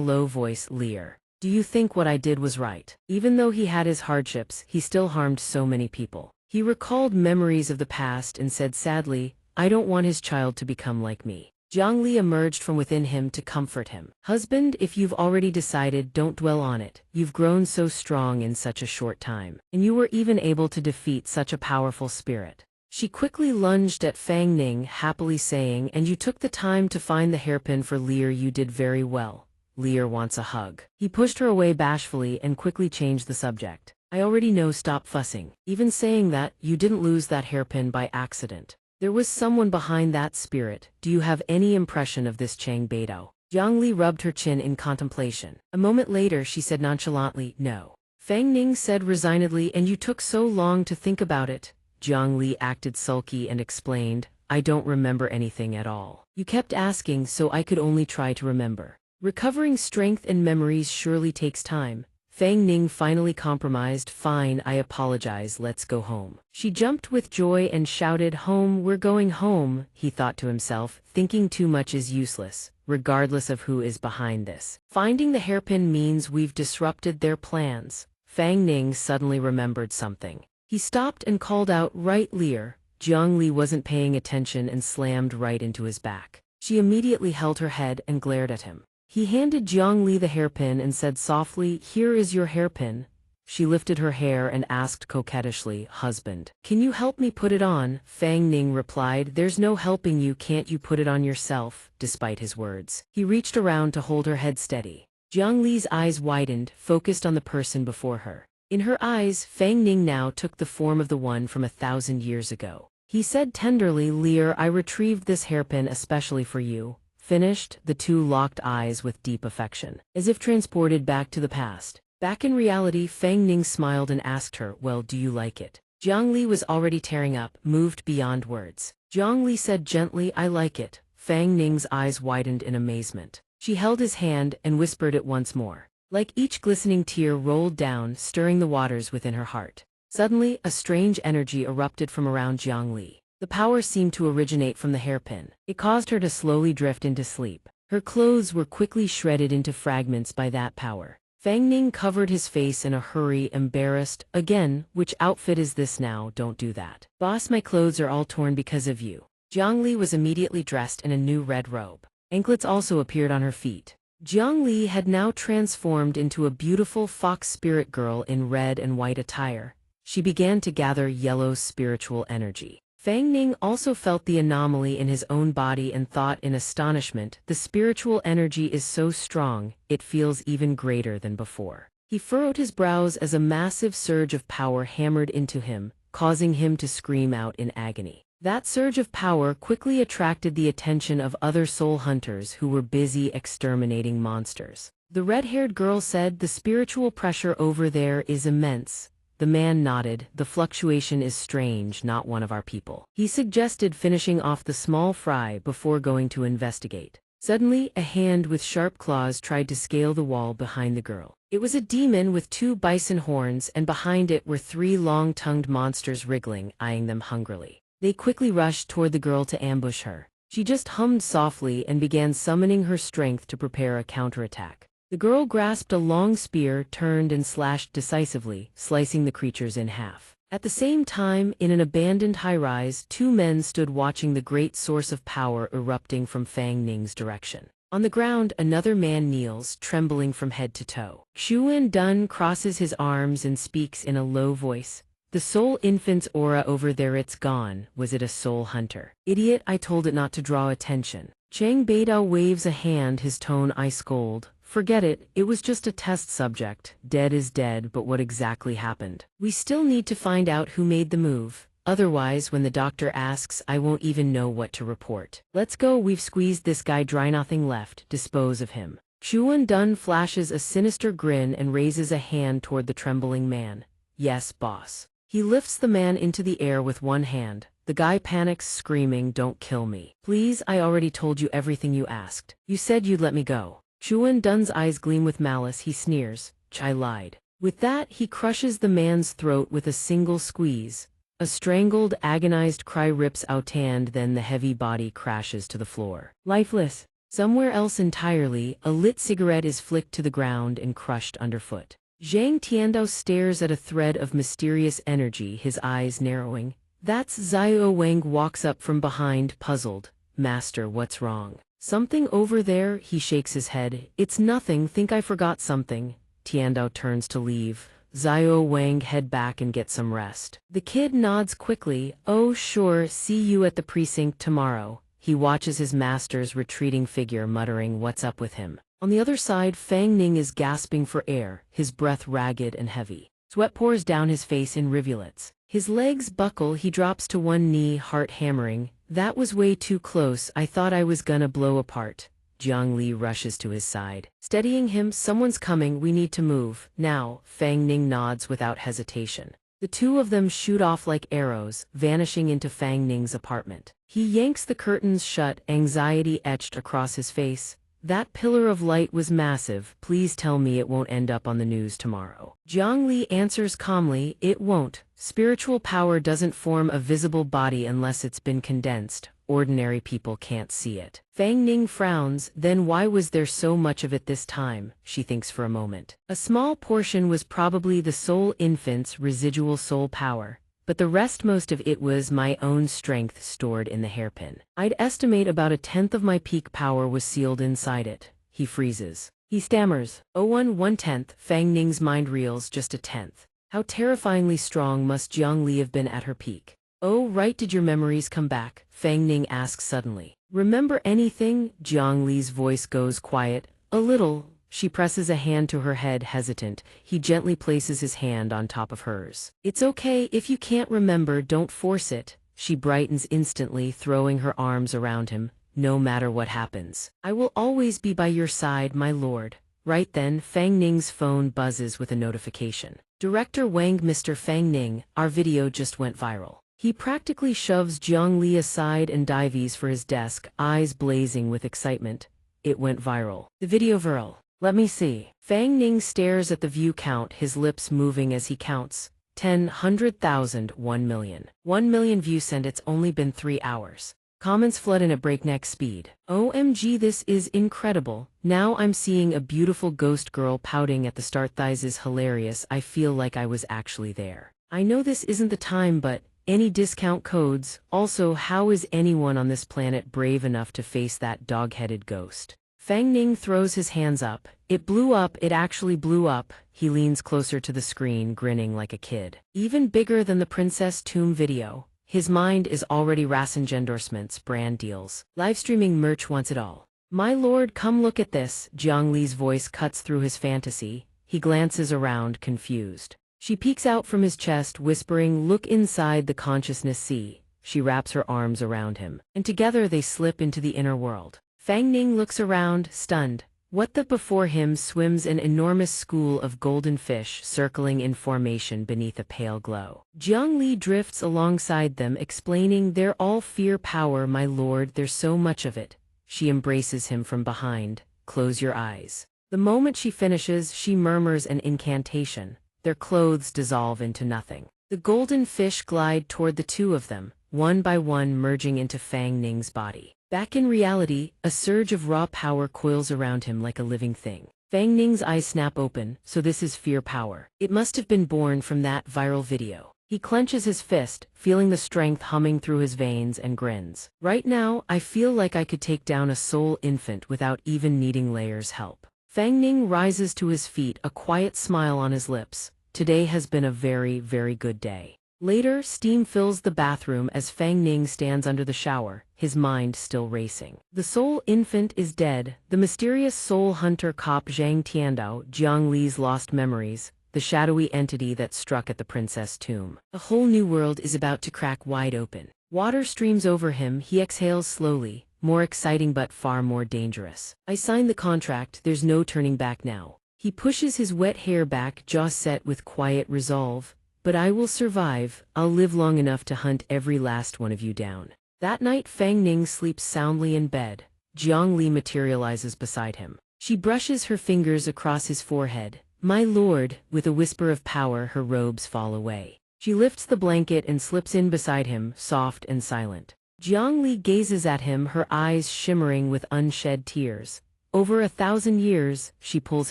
low voice, Lear, do you think what I did was right? Even though he had his hardships, he still harmed so many people. He recalled memories of the past and said sadly, I don't want his child to become like me. Jiang Li emerged from within him to comfort him. Husband, if you've already decided, don't dwell on it. You've grown so strong in such a short time, and you were even able to defeat such a powerful spirit. She quickly lunged at Fang Ning, happily saying, "And you took the time to find the hairpin for Lear. You did very well. Lear wants a hug." He pushed her away bashfully and quickly changed the subject. "I already know, stop fussing. Even saying that, you didn't lose that hairpin by accident. There was someone behind that spirit. Do you have any impression of this Chang Beidou?" Jiang Li rubbed her chin in contemplation. A moment later she said nonchalantly, "No." Fang Ning said resignedly, "And you took so long to think about it?" Jiang Li acted sulky and explained, "I don't remember anything at all. You kept asking, so I could only try to remember." Recovering strength and memories surely takes time. Fang Ning finally compromised. "Fine, I apologize, let's go home." She jumped with joy and shouted, "Home, we're going home," he thought to himself. Thinking too much is useless, regardless of who is behind this. Finding the hairpin means we've disrupted their plans. Fang Ning suddenly remembered something. He stopped and called out, "Right, Lear." Jiang Li wasn't paying attention and slammed right into his back. She immediately held her head and glared at him. He handed Jiang Li the hairpin and said softly, "Here is your hairpin." She lifted her hair and asked coquettishly, "Husband, can you help me put it on?" Fang Ning replied, "There's no helping you, can't you put it on yourself?" Despite his words, he reached around to hold her head steady. Jiang Li's eyes widened, focused on the person before her. In her eyes, Fang Ning now took the form of the one from 1,000 years ago. He said tenderly, "Lear, I retrieved this hairpin especially for you." Finished, the two locked eyes with deep affection, as if transported back to the past. Back in reality, Fang Ning smiled and asked her, "Well, do you like it?" Jiang Li was already tearing up, moved beyond words. Jiang Li said gently, "I like it." Fang Ning's eyes widened in amazement. She held his hand and whispered it once more. Like each glistening tear rolled down, stirring the waters within her heart. Suddenly, a strange energy erupted from around Jiang Li. The power seemed to originate from the hairpin. It caused her to slowly drift into sleep. Her clothes were quickly shredded into fragments by that power. Fang Ning covered his face in a hurry, embarrassed. "Again, which outfit is this now? Don't do that. Boss, my clothes are all torn because of you." Jiang Li was immediately dressed in a new red robe. Anklets also appeared on her feet. Jiang Li had now transformed into a beautiful fox spirit girl in red and white attire. She began to gather yellow spiritual energy. Fang Ning also felt the anomaly in his own body and thought in astonishment, "The spiritual energy is so strong, it feels even greater than before." He furrowed his brows as a massive surge of power hammered into him, causing him to scream out in agony. That surge of power quickly attracted the attention of other soul hunters who were busy exterminating monsters. The red-haired girl said, "The spiritual pressure over there is immense." The man nodded. "The fluctuation is strange, not one of our people." He suggested finishing off the small fry before going to investigate. Suddenly, a hand with sharp claws tried to scale the wall behind the girl. It was a demon with 2 bison horns, and behind it were 3 long-tongued monsters wriggling, eyeing them hungrily. They quickly rushed toward the girl to ambush her. She just hummed softly and began summoning her strength to prepare a counterattack. The girl grasped a long spear, turned and slashed decisively, slicing the creatures in half. At the same time, in an abandoned high-rise, 2 men stood watching the great source of power erupting from Fang Ning's direction. On the ground, another man kneels, trembling from head to toe. Xuan Dun crosses his arms and speaks in a low voice. "The soul infant's aura over there, it's gone. Was it a soul hunter?" "Idiot, I told it not to draw attention." Chang Beidou waves a hand, his tone ice cold. "Forget it, it was just a test subject. Dead is dead, but what exactly happened? We still need to find out who made the move. Otherwise, when the doctor asks, I won't even know what to report. Let's go, we've squeezed this guy dry, nothing left. Dispose of him." Xuan Dun flashes a sinister grin and raises a hand toward the trembling man. "Yes, boss." He lifts the man into the air with one hand. The guy panics, screaming, "Don't kill me. Please, I already told you everything you asked. You said you'd let me go." Xuan Dun's eyes gleam with malice. He sneers, "I lied." With that, he crushes the man's throat with a single squeeze. A strangled, agonized cry rips out, and then the heavy body crashes to the floor. Lifeless. Somewhere else entirely, a lit cigarette is flicked to the ground and crushed underfoot. Zhang Tiandao stares at a thread of mysterious energy, his eyes narrowing. That's Xiao Wang walks up from behind, puzzled. "Master, what's wrong?" "Something over there," he shakes his head. "It's nothing, think I forgot something." Tiandao turns to leave. Xiao Wang, head back and get some rest. The kid nods quickly. Oh sure, see you at the precinct tomorrow. He watches his master's retreating figure, muttering what's up with him. On the other side, Fang Ning is gasping for air, his breath ragged and heavy. Sweat pours down his face in rivulets. His legs buckle, he drops to one knee, heart hammering. That was way too close, I thought I was gonna blow apart. Jiang Li rushes to his side. Steadying him, someone's coming, we need to move. Now, Fang Ning nods without hesitation. The two of them shoot off like arrows, vanishing into Fang Ning's apartment. He yanks the curtains shut, anxiety etched across his face. That pillar of light was massive, please tell me it won't end up on the news tomorrow. Jiang Li answers calmly, it won't. Spiritual power doesn't form a visible body unless it's been condensed. Ordinary people can't see it. Fang Ning frowns, then why was there so much of it this time? She thinks for a moment. A small portion was probably the soul infant's residual soul power, but the rest, most of it was my own strength stored in the hairpin. I'd estimate about 1/10 of my peak power was sealed inside it. He freezes. He stammers. Oh, 1/10. Fang Ning's mind reels, just 1/10. How terrifyingly strong must Jiang Li have been at her peak? Oh right, did your memories come back? Fang Ning asks suddenly. Remember anything? Jiang Li's voice goes quiet. A little. She presses a hand to her head, hesitant. He gently places his hand on top of hers. It's okay, if you can't remember, don't force it. She brightens instantly, throwing her arms around him. No matter what happens, I will always be by your side, my lord. Right then, Fang Ning's phone buzzes with a notification. Director Wang, Mr. Fang Ning, our video just went viral. He practically shoves Jiang Li aside and dives for his desk, eyes blazing with excitement. It went viral. The video viral. Let me see. Fang Ning stares at the view count, his lips moving as he counts. 10, 100,000, 1 million. 1 million views, and it's only been 3 hours. Comments flood in at breakneck speed. OMG, this is incredible. Now I'm seeing a beautiful ghost girl pouting at the start. Thighs is hilarious. I feel like I was actually there. I know this isn't the time, but any discount codes? Also, how is anyone on this planet brave enough to face that dog-headed ghost? Fang Ning throws his hands up. It blew up, it actually blew up. He leans closer to the screen, grinning like a kid. Even bigger than the Princess Tomb video. His mind is already racing endorsements, brand deals. Live streaming merch, wants it all. My lord, come look at this. Jiang Li's voice cuts through his fantasy. He glances around, confused. She peeks out from his chest, whispering, look inside the consciousness sea. She wraps her arms around him, and together they slip into the inner world. Fang Ning looks around, stunned. What the? Before him swims an enormous school of golden fish, circling in formation beneath a pale glow. Jiang Li drifts alongside them, explaining, they're all fear power, my lord, there's so much of it. She embraces him from behind. Close your eyes. The moment she finishes, she murmurs an incantation. Their clothes dissolve into nothing. The golden fish glide toward the two of them, one by one merging into Fang Ning's body. Back in reality, a surge of raw power coils around him like a living thing. Fang Ning's eyes snap open, so this is fear power. It must have been born from that viral video. He clenches his fist, feeling the strength humming through his veins, and grins. Right now, I feel like I could take down a soul infant without even needing Layer's help. Fang Ning rises to his feet, a quiet smile on his lips. Today has been a very, very good day. Later, steam fills the bathroom as Fang Ning stands under the shower, his mind still racing. The soul infant is dead. The mysterious soul hunter cop Zhang Tiandao, Jiang Li's lost memories, the shadowy entity that struck at the princess tomb. A whole new world is about to crack wide open. Water streams over him, he exhales slowly. More exciting but far more dangerous. I signed the contract, there's no turning back now. He pushes his wet hair back, jaw set with quiet resolve. But I will survive. I'll live long enough to hunt every last one of you down. That night, Fang Ning sleeps soundly in bed. Jiang Li materializes beside him. She brushes her fingers across his forehead. My lord, with a whisper of power, her robes fall away. She lifts the blanket and slips in beside him, soft and silent. Jiang Li gazes at him, her eyes shimmering with unshed tears. Over 1,000 years, she pulls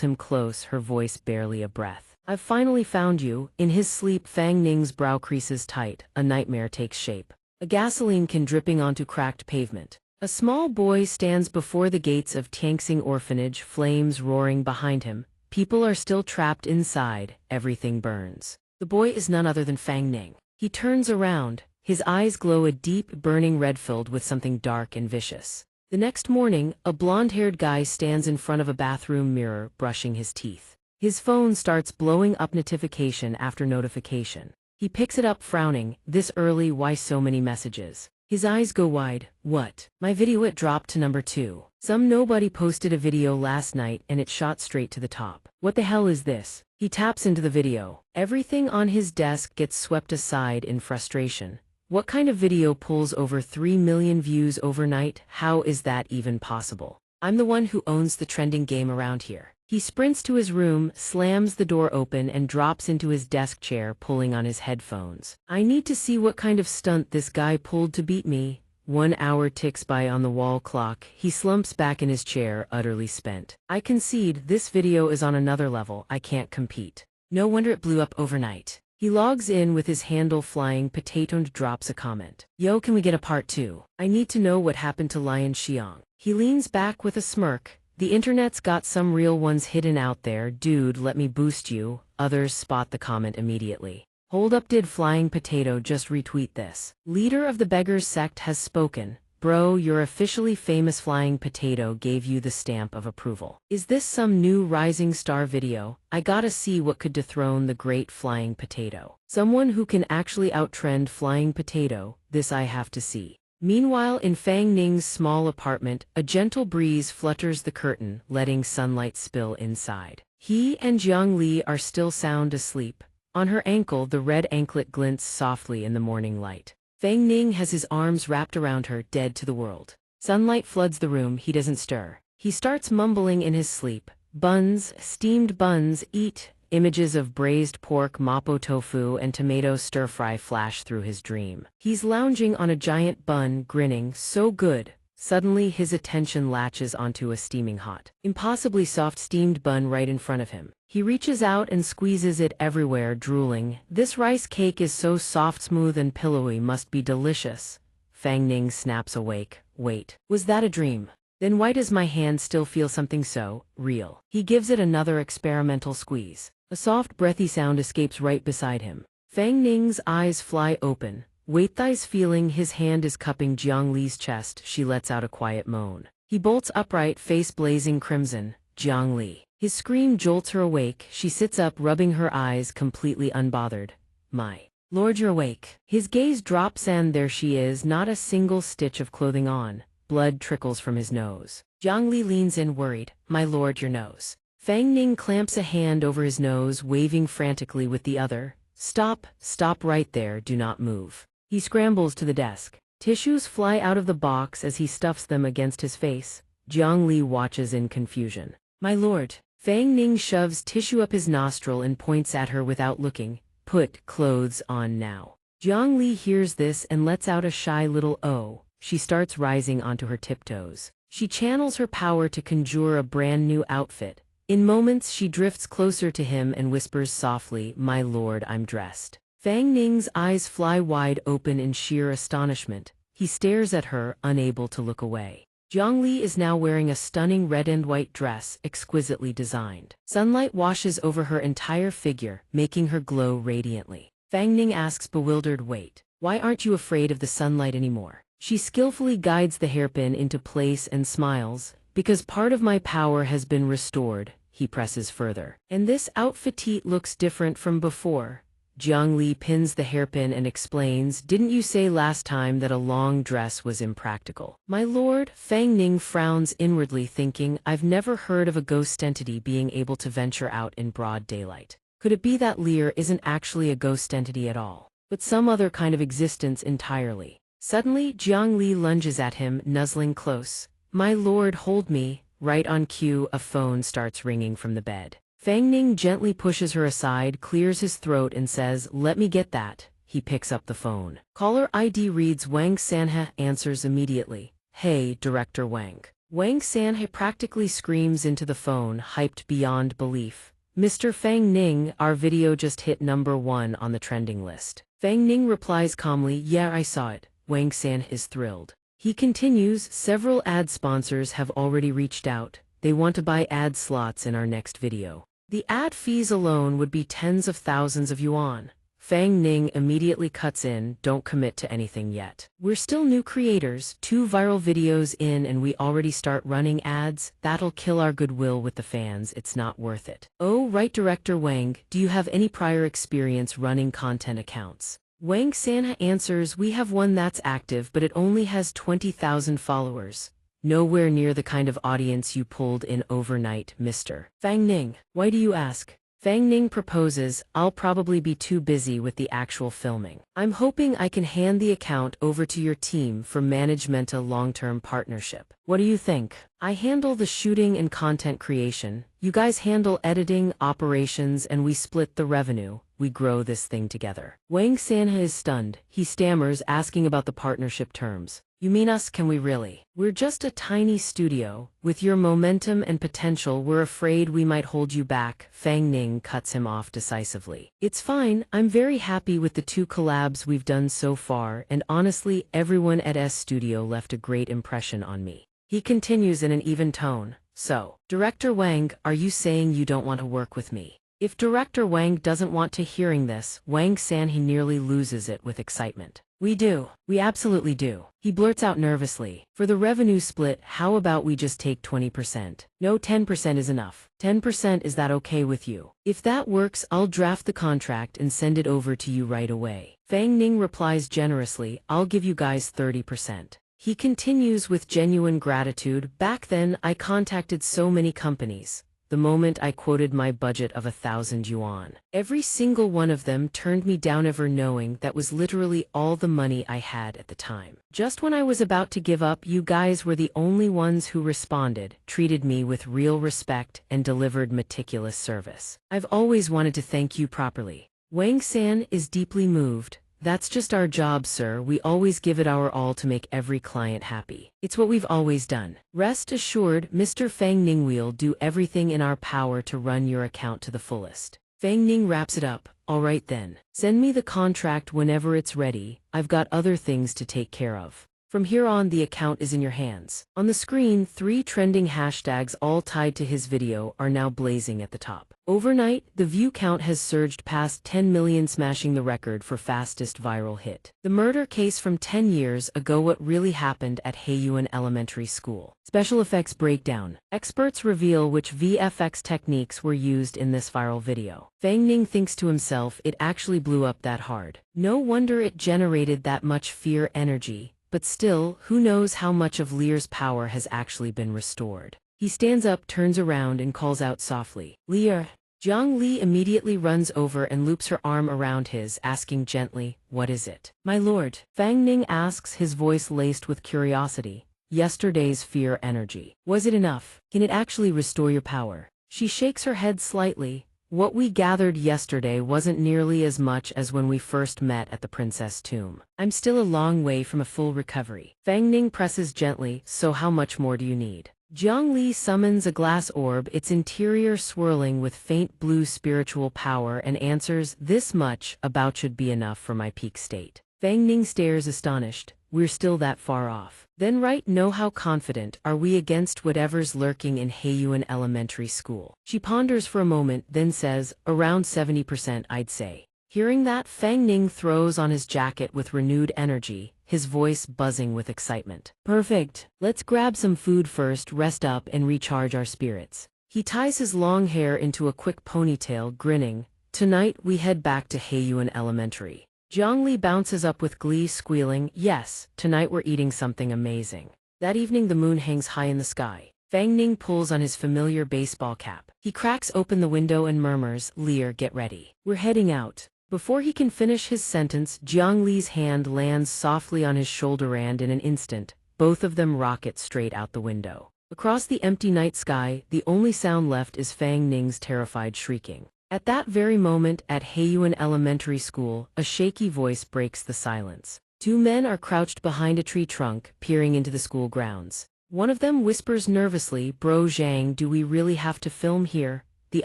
him close, her voice barely a breath. I've finally found you. In his sleep, Fang Ning's brow creases tight, a nightmare takes shape. A gasoline can dripping onto cracked pavement. A small boy stands before the gates of Tianxing orphanage, flames roaring behind him. People are still trapped inside, everything burns. The boy is none other than Fang Ning. He turns around, his eyes glow a deep, burning red filled with something dark and vicious. The next morning, a blonde-haired guy stands in front of a bathroom mirror, brushing his teeth. His phone starts blowing up notification after notification. He picks it up frowning, this early, why so many messages? His eyes go wide, what? My video it dropped to number 2. Some nobody posted a video last night and it shot straight to the top. What the hell is this? He taps into the video. Everything on his desk gets swept aside in frustration. What kind of video pulls over 3 million views overnight? How is that even possible? I'm the one who owns the trending game around here. He sprints to his room, slams the door open and drops into his desk chair, pulling on his headphones. I need to see what kind of stunt this guy pulled to beat me. 1 hour ticks by on the wall clock. He slumps back in his chair, utterly spent. I concede, this video is on another level. I can't compete. No wonder it blew up overnight. He logs in with his handle flying potato and drops a comment. Yo, can we get a part 2? I need to know what happened to Lion Xiang. He leans back with a smirk. The internet's got some real ones hidden out there. Dude, let me boost you. Others spot the comment immediately. Hold up, did Flying Potato just retweet this? Leader of the Beggars sect has spoken. Bro, your officially famous Flying Potato gave you the stamp of approval. Is this some new rising star video? I gotta see what could dethrone the great Flying Potato. Someone who can actually outtrend Flying Potato, this I have to see. Meanwhile, in Fang Ning's small apartment, a gentle breeze flutters the curtain, letting sunlight spill inside. He and Jiang Li are still sound asleep. On her ankle, the red anklet glints softly in the morning light. Fang Ning has his arms wrapped around her, dead to the world. Sunlight floods the room, he doesn't stir. He starts mumbling in his sleep. Buns, steamed buns, eat. Images of braised pork, mapo tofu, and tomato stir-fry flash through his dream. He's lounging on a giant bun, grinning, so good. Suddenly his attention latches onto a steaming hot, impossibly soft steamed bun right in front of him. He reaches out and squeezes it everywhere, drooling. This rice cake is so soft, smooth, and pillowy, must be delicious. Fang Ning snaps awake. Wait, was that a dream? Then why does my hand still feel something so real? He gives it another experimental squeeze. A soft, breathy sound escapes right beside him. Fang Ning's eyes fly open. Wait, thighs feeling his hand is cupping Jiang Li's chest, she lets out a quiet moan. He bolts upright, face blazing crimson. Jiang Li. His scream jolts her awake. She sits up, rubbing her eyes, completely unbothered. My lord, you're awake. His gaze drops and there she is, not a single stitch of clothing on. Blood trickles from his nose. Jiang Li leans in, worried. My lord, your nose. Fang Ning clamps a hand over his nose, waving frantically with the other. Stop, stop right there, do not move. He scrambles to the desk. Tissues fly out of the box as he stuffs them against his face. Jiang Li watches in confusion. My lord. Fang Ning shoves tissue up his nostril and points at her without looking. Put clothes on now. Jiang Li hears this and lets out a shy little oh. She starts rising onto her tiptoes. She channels her power to conjure a brand new outfit. In moments she drifts closer to him and whispers softly, my lord, I'm dressed. Fang Ning's eyes fly wide open in sheer astonishment. He stares at her, unable to look away. Jiang Li is now wearing a stunning red and white dress, exquisitely designed. Sunlight washes over her entire figure, making her glow radiantly. Fang Ning asks, bewildered, wait, why aren't you afraid of the sunlight anymore? She skillfully guides the hairpin into place and smiles. Because part of my power has been restored, he presses further. And this outfit looks different from before. Jiang Li pins the hairpin and explains, didn't you say last time that a long dress was impractical? My lord, Fang Ning frowns inwardly, thinking, I've never heard of a ghost entity being able to venture out in broad daylight. Could it be that Lear isn't actually a ghost entity at all, but some other kind of existence entirely? Suddenly, Jiang Li lunges at him, nuzzling close. My lord, hold me. Right on cue, a phone starts ringing from the bed. Fang Ning gently pushes her aside, clears his throat and says, let me get that. He picks up the phone. Caller ID reads Wang Sanhe, answers immediately. Hey, Director Wang. Wang Sanhe practically screams into the phone, hyped beyond belief. Mr. Fang Ning, our video just hit #1 on the trending list. Fang Ning replies calmly, yeah, I saw it. Wang Sanhe is thrilled. He continues, several ad sponsors have already reached out. They want to buy ad slots in our next video. The ad fees alone would be tens of thousands of yuan. Fang Ning immediately cuts in, don't commit to anything yet. We're still new creators, 2 viral videos in and we already start running ads, that'll kill our goodwill with the fans, it's not worth it. Oh right, Director Wang, do you have any prior experience running content accounts? Wang Sanha answers, we have one that's active but it only has 20,000 followers. Nowhere near the kind of audience you pulled in overnight, Mr. Fang Ning. Why do you ask? Fang Ning proposes, I'll probably be too busy with the actual filming. I'm hoping I can hand the account over to your team for management a long-term partnership. What do you think? I handle the shooting and content creation, you guys handle editing, operations, and we split the revenue. We grow this thing together. Wang Sanha is stunned. He stammers, asking about the partnership terms. You mean us, can we really? We're just a tiny studio. With your momentum and potential, we're afraid we might hold you back. Fang Ning cuts him off decisively. It's fine, I'm very happy with the 2 collabs we've done so far, and honestly, everyone at S Studio left a great impression on me. He continues in an even tone. So, Director Wang, are you saying you don't want to work with me? If Director Wang doesn't want to hearing this, Wang Sanhe nearly loses it with excitement. We do. We absolutely do. He blurts out nervously. For the revenue split, how about we just take 20%? No, 10% is enough. 10%, is that okay with you? If that works, I'll draft the contract and send it over to you right away. Fang Ning replies generously, I'll give you guys 30%. He continues with genuine gratitude, back then I contacted so many companies. The moment I quoted my budget of 1,000 yuan. Every single one of them turned me down, ever knowing that was literally all the money I had at the time. Just when I was about to give up, you guys were the only ones who responded, treated me with real respect, and delivered meticulous service. I've always wanted to thank you properly. Wang San is deeply moved. That's just our job, sir. We always give it our all to make every client happy. It's what we've always done. Rest assured, Mr. Fang Ning will do everything in our power to run your account to the fullest. Fang Ning wraps it up. All right then. Send me the contract whenever it's ready. I've got other things to take care of. From here on, the account is in your hands. On the screen, 3 trending hashtags all tied to his video are now blazing at the top. Overnight, the view count has surged past 10 million, smashing the record for fastest viral hit. The murder case from 10 years ago, what really happened at Heiyuan Elementary School. Special effects breakdown. Experts reveal which VFX techniques were used in this viral video. Fang Ning thinks to himself, it actually blew up that hard. No wonder it generated that much fear energy. But still, who knows how much of Lear's power has actually been restored. He stands up, turns around, and calls out softly, Lear. Jiang Li immediately runs over and loops her arm around his, asking gently, what is it? My lord, Fang Ning asks, his voice laced with curiosity. Yesterday's fear energy. Was it enough? Can it actually restore your power? She shakes her head slightly. What we gathered yesterday wasn't nearly as much as when we first met at the princess tomb. I'm still a long way from a full recovery. Fang Ning presses gently, so how much more do you need? Jiang Li summons a glass orb, its interior swirling with faint blue spiritual power, and answers, this much about should be enough for my peak state. Fang Ning stares astonished. We're still that far off. Then right, know how confident are we against whatever's lurking in Heiyuan Elementary School? She ponders for a moment, then says, around 70% I'd say. Hearing that, Fang Ning throws on his jacket with renewed energy, his voice buzzing with excitement. Perfect. Let's grab some food first, rest up, and recharge our spirits. He ties his long hair into a quick ponytail, grinning. Tonight we head back to Heiyuan Elementary. Jiang Li bounces up with glee, squealing, yes, tonight we're eating something amazing. That evening the moon hangs high in the sky. Fang Ning pulls on his familiar baseball cap. He cracks open the window and murmurs, Lear, get ready. We're heading out. Before he can finish his sentence, Jiang Li's hand lands softly on his shoulder, and in an instant, both of them rocket straight out the window. Across the empty night sky, the only sound left is Fang Ning's terrified shrieking. At that very moment, at Heiyuan Elementary School, a shaky voice breaks the silence. 2 men are crouched behind a tree trunk, peering into the school grounds. One of them whispers nervously, Bro Zhang, do we really have to film here? The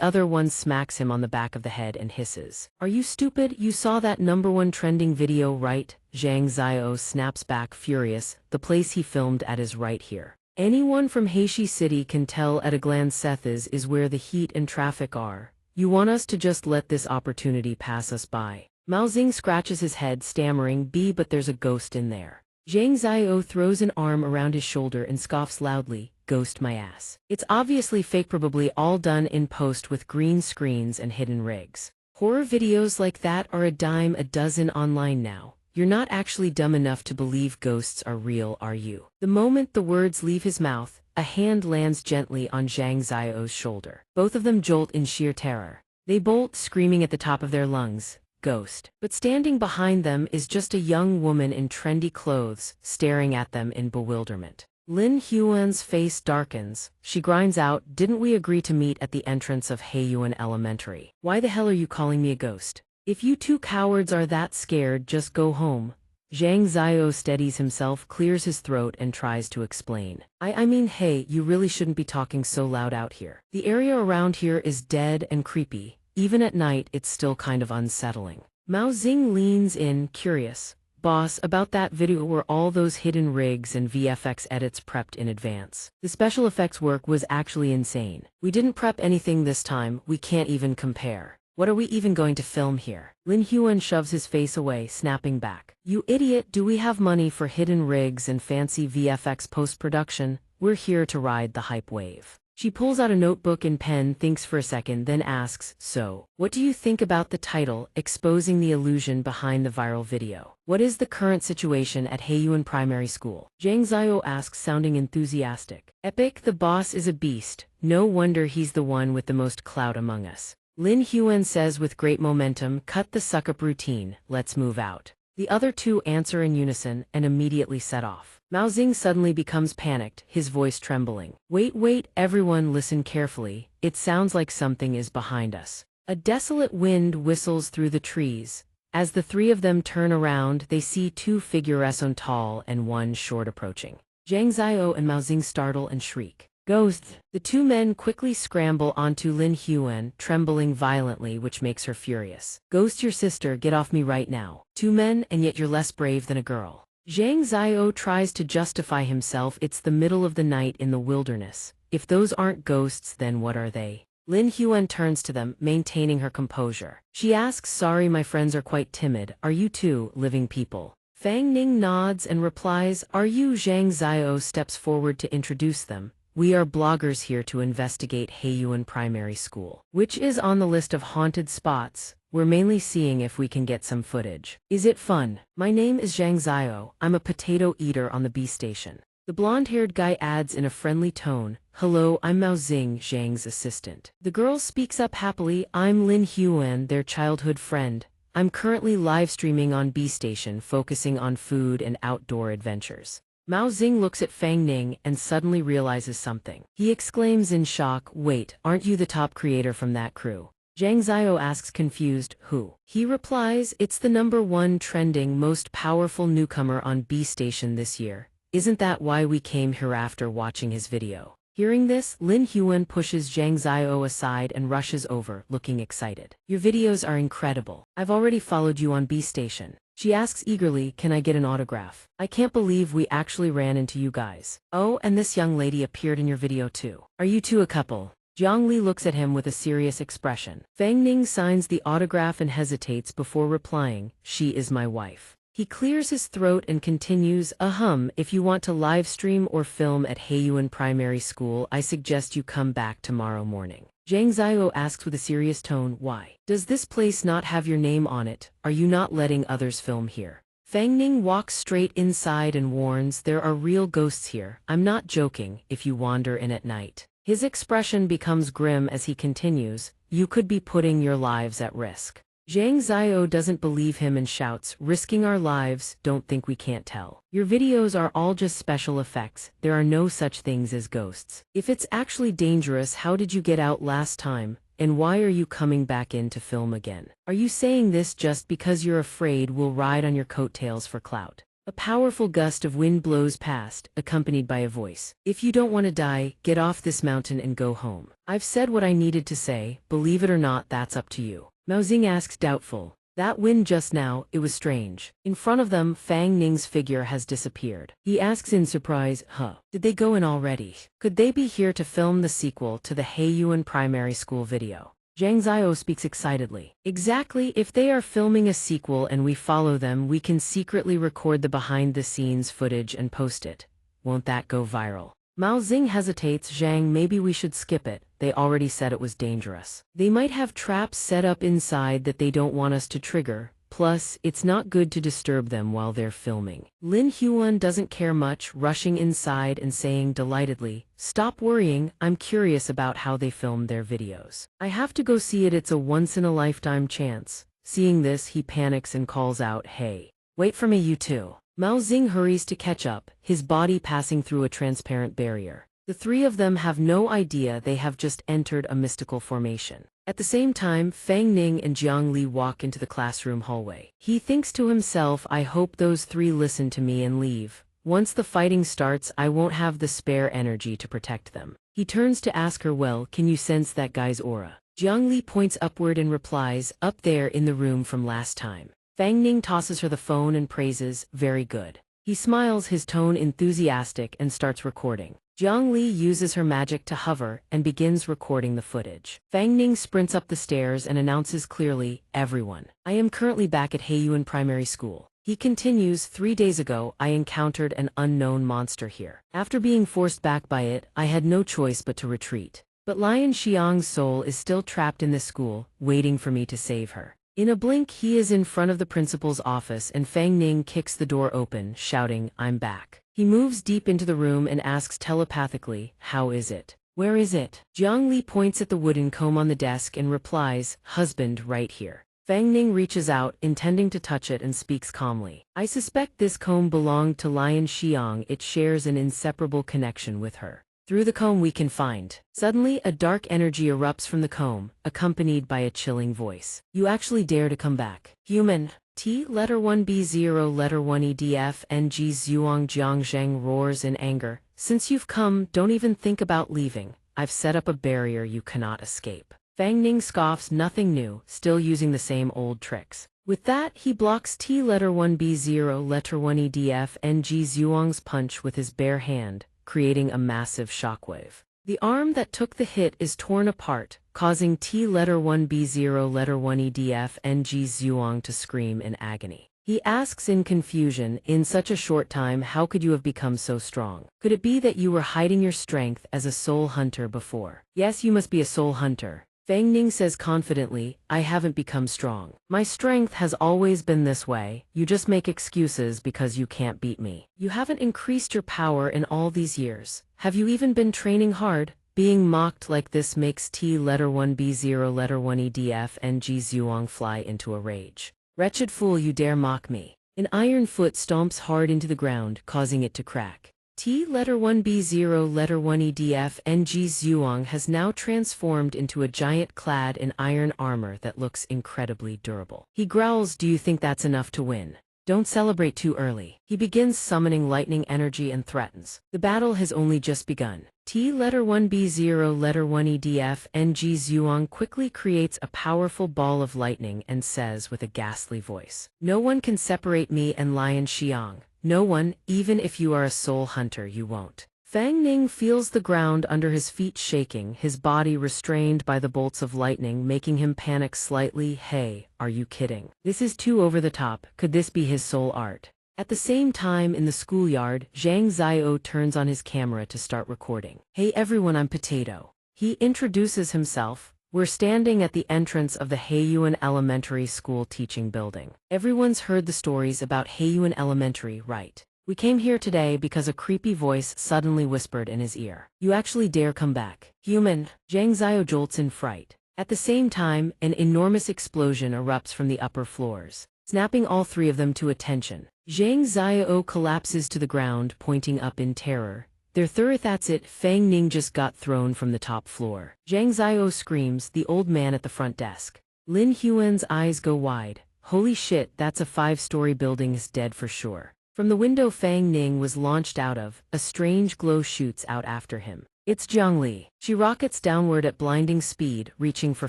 other one smacks him on the back of the head and hisses. Are you stupid? You saw that #1 trending video, right? Zhang Ziao snaps back, furious. The place he filmed at is right here. Anyone from Heishi City can tell at a glance Seth's is where the heat and traffic are. You want us to just let this opportunity pass us by? Mao Xing scratches his head, stammering, but there's a ghost in there. Zhang Xiao throws an arm around his shoulder and scoffs loudly, ghost my ass. It's obviously fake, probably all done in post with green screens and hidden rigs. Horror videos like that are a dime a dozen online now. You're not actually dumb enough to believe ghosts are real, are you? The moment the words leave his mouth, a hand lands gently on Zhang Xiao's shoulder. Both of them jolt in sheer terror. They bolt, screaming at the top of their lungs, ghost. But standing behind them is just a young woman in trendy clothes, staring at them in bewilderment. Lin Huan's face darkens. She grinds out, didn't we agree to meet at the entrance of Heiyuan Elementary? Why the hell are you calling me a ghost? If you two cowards are that scared, just go home. Zhang Xiao steadies himself, clears his throat, and tries to explain. I mean, hey, you really shouldn't be talking so loud out here. The area around here is dead and creepy. Even at night, it's still kind of unsettling. Mao Xing leans in, curious. Boss, about that video were all those hidden rigs and VFX edits prepped in advance. The special effects work was actually insane. We didn't prep anything this time, we can't even compare. What are we even going to film here? Lin Huan shoves his face away, snapping back. You idiot, do we have money for hidden rigs and fancy VFX post-production? We're here to ride the hype wave. She pulls out a notebook and pen, thinks for a second, then asks, so, what do you think about the title, exposing the illusion behind the viral video? What is the current situation at Heiyuan Primary School? Zhang Xiao asks, sounding enthusiastic. Epic, the boss is a beast. No wonder he's the one with the most clout among us. Lin Huan says with great momentum, cut the suck-up routine, let's move out. The other two answer in unison and immediately set off. Mao Xing suddenly becomes panicked, his voice trembling. Wait, everyone listen carefully, it sounds like something is behind us. A desolate wind whistles through the trees. As the three of them turn around, they see two figures, one tall and one short, approaching. Zhang Xiao and Mao Xing startle and shriek. Ghosts! The two men quickly scramble onto Lin Huan, trembling violently, which makes her furious. Ghost, your sister, get off me right now. Two men, and yet you're less brave than a girl. Zhang Xiao tries to justify himself, it's the middle of the night in the wilderness. If those aren't ghosts, then what are they? Lin Huan turns to them, maintaining her composure. She asks, sorry, my friends are quite timid, are you two living people? Fang Ning nods and replies, are you? Zhang Xiao steps forward to introduce them. We are bloggers here to investigate Heiyuan Primary School, which is on the list of haunted spots. We're mainly seeing if we can get some footage. Is it fun? My name is Zhang Xiao, I'm a potato eater on the B station. The blonde-haired guy adds in a friendly tone, hello, I'm Mao Xing, Zhang's assistant. The girl speaks up happily, I'm Lin Huan, their childhood friend. I'm currently live streaming on B station, focusing on food and outdoor adventures. Mao Xing looks at Fang Ning and suddenly realizes something. He exclaims in shock, wait, aren't you the top creator from that crew? Zhang Xiao asks, confused, who? He replies, it's the #1 trending most powerful newcomer on B station this year. Isn't that why we came here after watching his video? Hearing this, Lin Huan pushes Zhang Xiao aside and rushes over, looking excited. Your videos are incredible. I've already followed you on B station. She asks eagerly, can I get an autograph? I can't believe we actually ran into you guys. Oh, and this young lady appeared in your video too. Are you two a couple? Jiang Li looks at him with a serious expression. Fang Ning signs the autograph and hesitates before replying, she is my wife. He clears his throat and continues, if you want to live stream or film at Heiyuan Primary School, I suggest you come back tomorrow morning. Zhang Xiao asks with a serious tone, why? Does this place not have your name on it? Are you not letting others film here? Fang Ning walks straight inside and warns, there are real ghosts here. I'm not joking, if you wander in at night. His expression becomes grim as he continues, you could be putting your lives at risk. Zhang Xiao doesn't believe him and shouts, risking our lives, don't think we can't tell. Your videos are all just special effects, there are no such things as ghosts. If it's actually dangerous, how did you get out last time, and why are you coming back in to film again? Are you saying this just because you're afraid we'll ride on your coattails for clout? A powerful gust of wind blows past, accompanied by a voice. If you don't want to die, get off this mountain and go home. I've said what I needed to say, believe it or not, that's up to you. Mao Xing asks, doubtful. That wind just now, it was strange. In front of them, Fang Ning's figure has disappeared. He asks in surprise, did they go in already? Could they be here to film the sequel to the Heiyuan Primary School video? Zhang Ziyo speaks excitedly. Exactly, if they are filming a sequel and we follow them, we can secretly record the behind-the-scenes footage and post it. Won't that go viral? Mao Xing hesitates. Zhang, maybe we should skip it. They already said it was dangerous. They might have traps set up inside that they don't want us to trigger. Plus, it's not good to disturb them while they're filming. Lin Huan doesn't care much, rushing inside and saying delightedly, "Stop worrying, I'm curious about how they filmed their videos. I have to go see it, it's a once-in-a-lifetime chance." Seeing this, he panics and calls out, "Hey, wait for me, you two." Mao Xing hurries to catch up, his body passing through a transparent barrier. The three of them have no idea they have just entered a mystical formation. At the same time, Fang Ning and Jiang Li walk into the classroom hallway. He thinks to himself, I hope those three listen to me and leave. Once the fighting starts, I won't have the spare energy to protect them. He turns to ask her, well, can you sense that guy's aura? Jiang Li points upward and replies, up there in the room from last time. Fang Ning tosses her the phone and praises, very good. He smiles, his tone enthusiastic, and starts recording. Jiang Li uses her magic to hover and begins recording the footage. Fang Ning sprints up the stairs and announces clearly, everyone, I am currently back at Heiyuan Primary School. He continues, 3 days ago, I encountered an unknown monster here. After being forced back by it, I had no choice but to retreat. But Lion Xiang's soul is still trapped in this school, waiting for me to save her. In a blink, he is in front of the principal's office and Fang Ning kicks the door open, shouting, I'm back. He moves deep into the room and asks telepathically, how is it? Where is it? Jiang Li points at the wooden comb on the desk and replies, husband, right here. Fang Ning reaches out, intending to touch it, and speaks calmly. I suspect this comb belonged to Lion Xiang. It shares an inseparable connection with her. Through the comb we can find. Suddenly, a dark energy erupts from the comb, accompanied by a chilling voice. You actually dare to come back. Human. T letter 1B0 letter 1 EDF NG Zhuang Jiang Zheng roars in anger. Since you've come, don't even think about leaving. I've set up a barrier you cannot escape. Fang Ning scoffs, nothing new, still using the same old tricks. With that, he blocks T letter 1B0 letter 1 EDF NG Zhuang's punch with his bare hand, creating a massive shockwave. The arm that took the hit is torn apart, causing T letter 1B0 letter 1 EDF NG Zhuang to scream in agony. He asks in confusion, in such a short time, how could you have become so strong? Could it be that you were hiding your strength as a soul hunter before? Yes, you must be a soul hunter. Fang Ning says confidently, I haven't become strong. My strength has always been this way. You just make excuses because you can't beat me. You haven't increased your power in all these years. Have you even been training hard? Being mocked like this makes T letter 1B0 letter 1 EDF NG Zhuang fly into a rage. Wretched fool, you dare mock me. An iron foot stomps hard into the ground, causing it to crack. T letter 1B0 letter 1 EDF NG Zhuang has now transformed into a giant clad in iron armor that looks incredibly durable. He growls, do you think that's enough to win? Don't celebrate too early. He begins summoning lightning energy and threatens. The battle has only just begun. T letter 1B0 letter 1 EDF NG Zhuang quickly creates a powerful ball of lightning and says with a ghastly voice, no one can separate me and Lion Xiang. No one, even if you are a soul hunter, you won't. Fang Ning feels the ground under his feet shaking, his body restrained by the bolts of lightning, making him panic slightly. Hey, are you kidding? This is too over the top. Could this be his soul art? At the same time, in the schoolyard, Zhang Ziyo turns on his camera to start recording. Hey everyone, I'm Potato. He introduces himself. We're standing at the entrance of the Heiyuan Elementary School teaching building. Everyone's heard the stories about Heiyuan Elementary, right? We came here today because a creepy voice suddenly whispered in his ear. You actually dare come back? Human. Zhang Ziyo jolts in fright. At the same time, an enormous explosion erupts from the upper floors, snapping all three of them to attention. Zhang Ziyo collapses to the ground, pointing up in terror. That's it, Fang Ning just got thrown from the top floor. Zhang Ziyo screams, the old man at the front desk. Lin Huan's eyes go wide. Holy shit, that's a 5-story building is dead for sure. From the window Fang Ning was launched out of, a strange glow shoots out after him. It's Jiang Li. She rockets downward at blinding speed, reaching for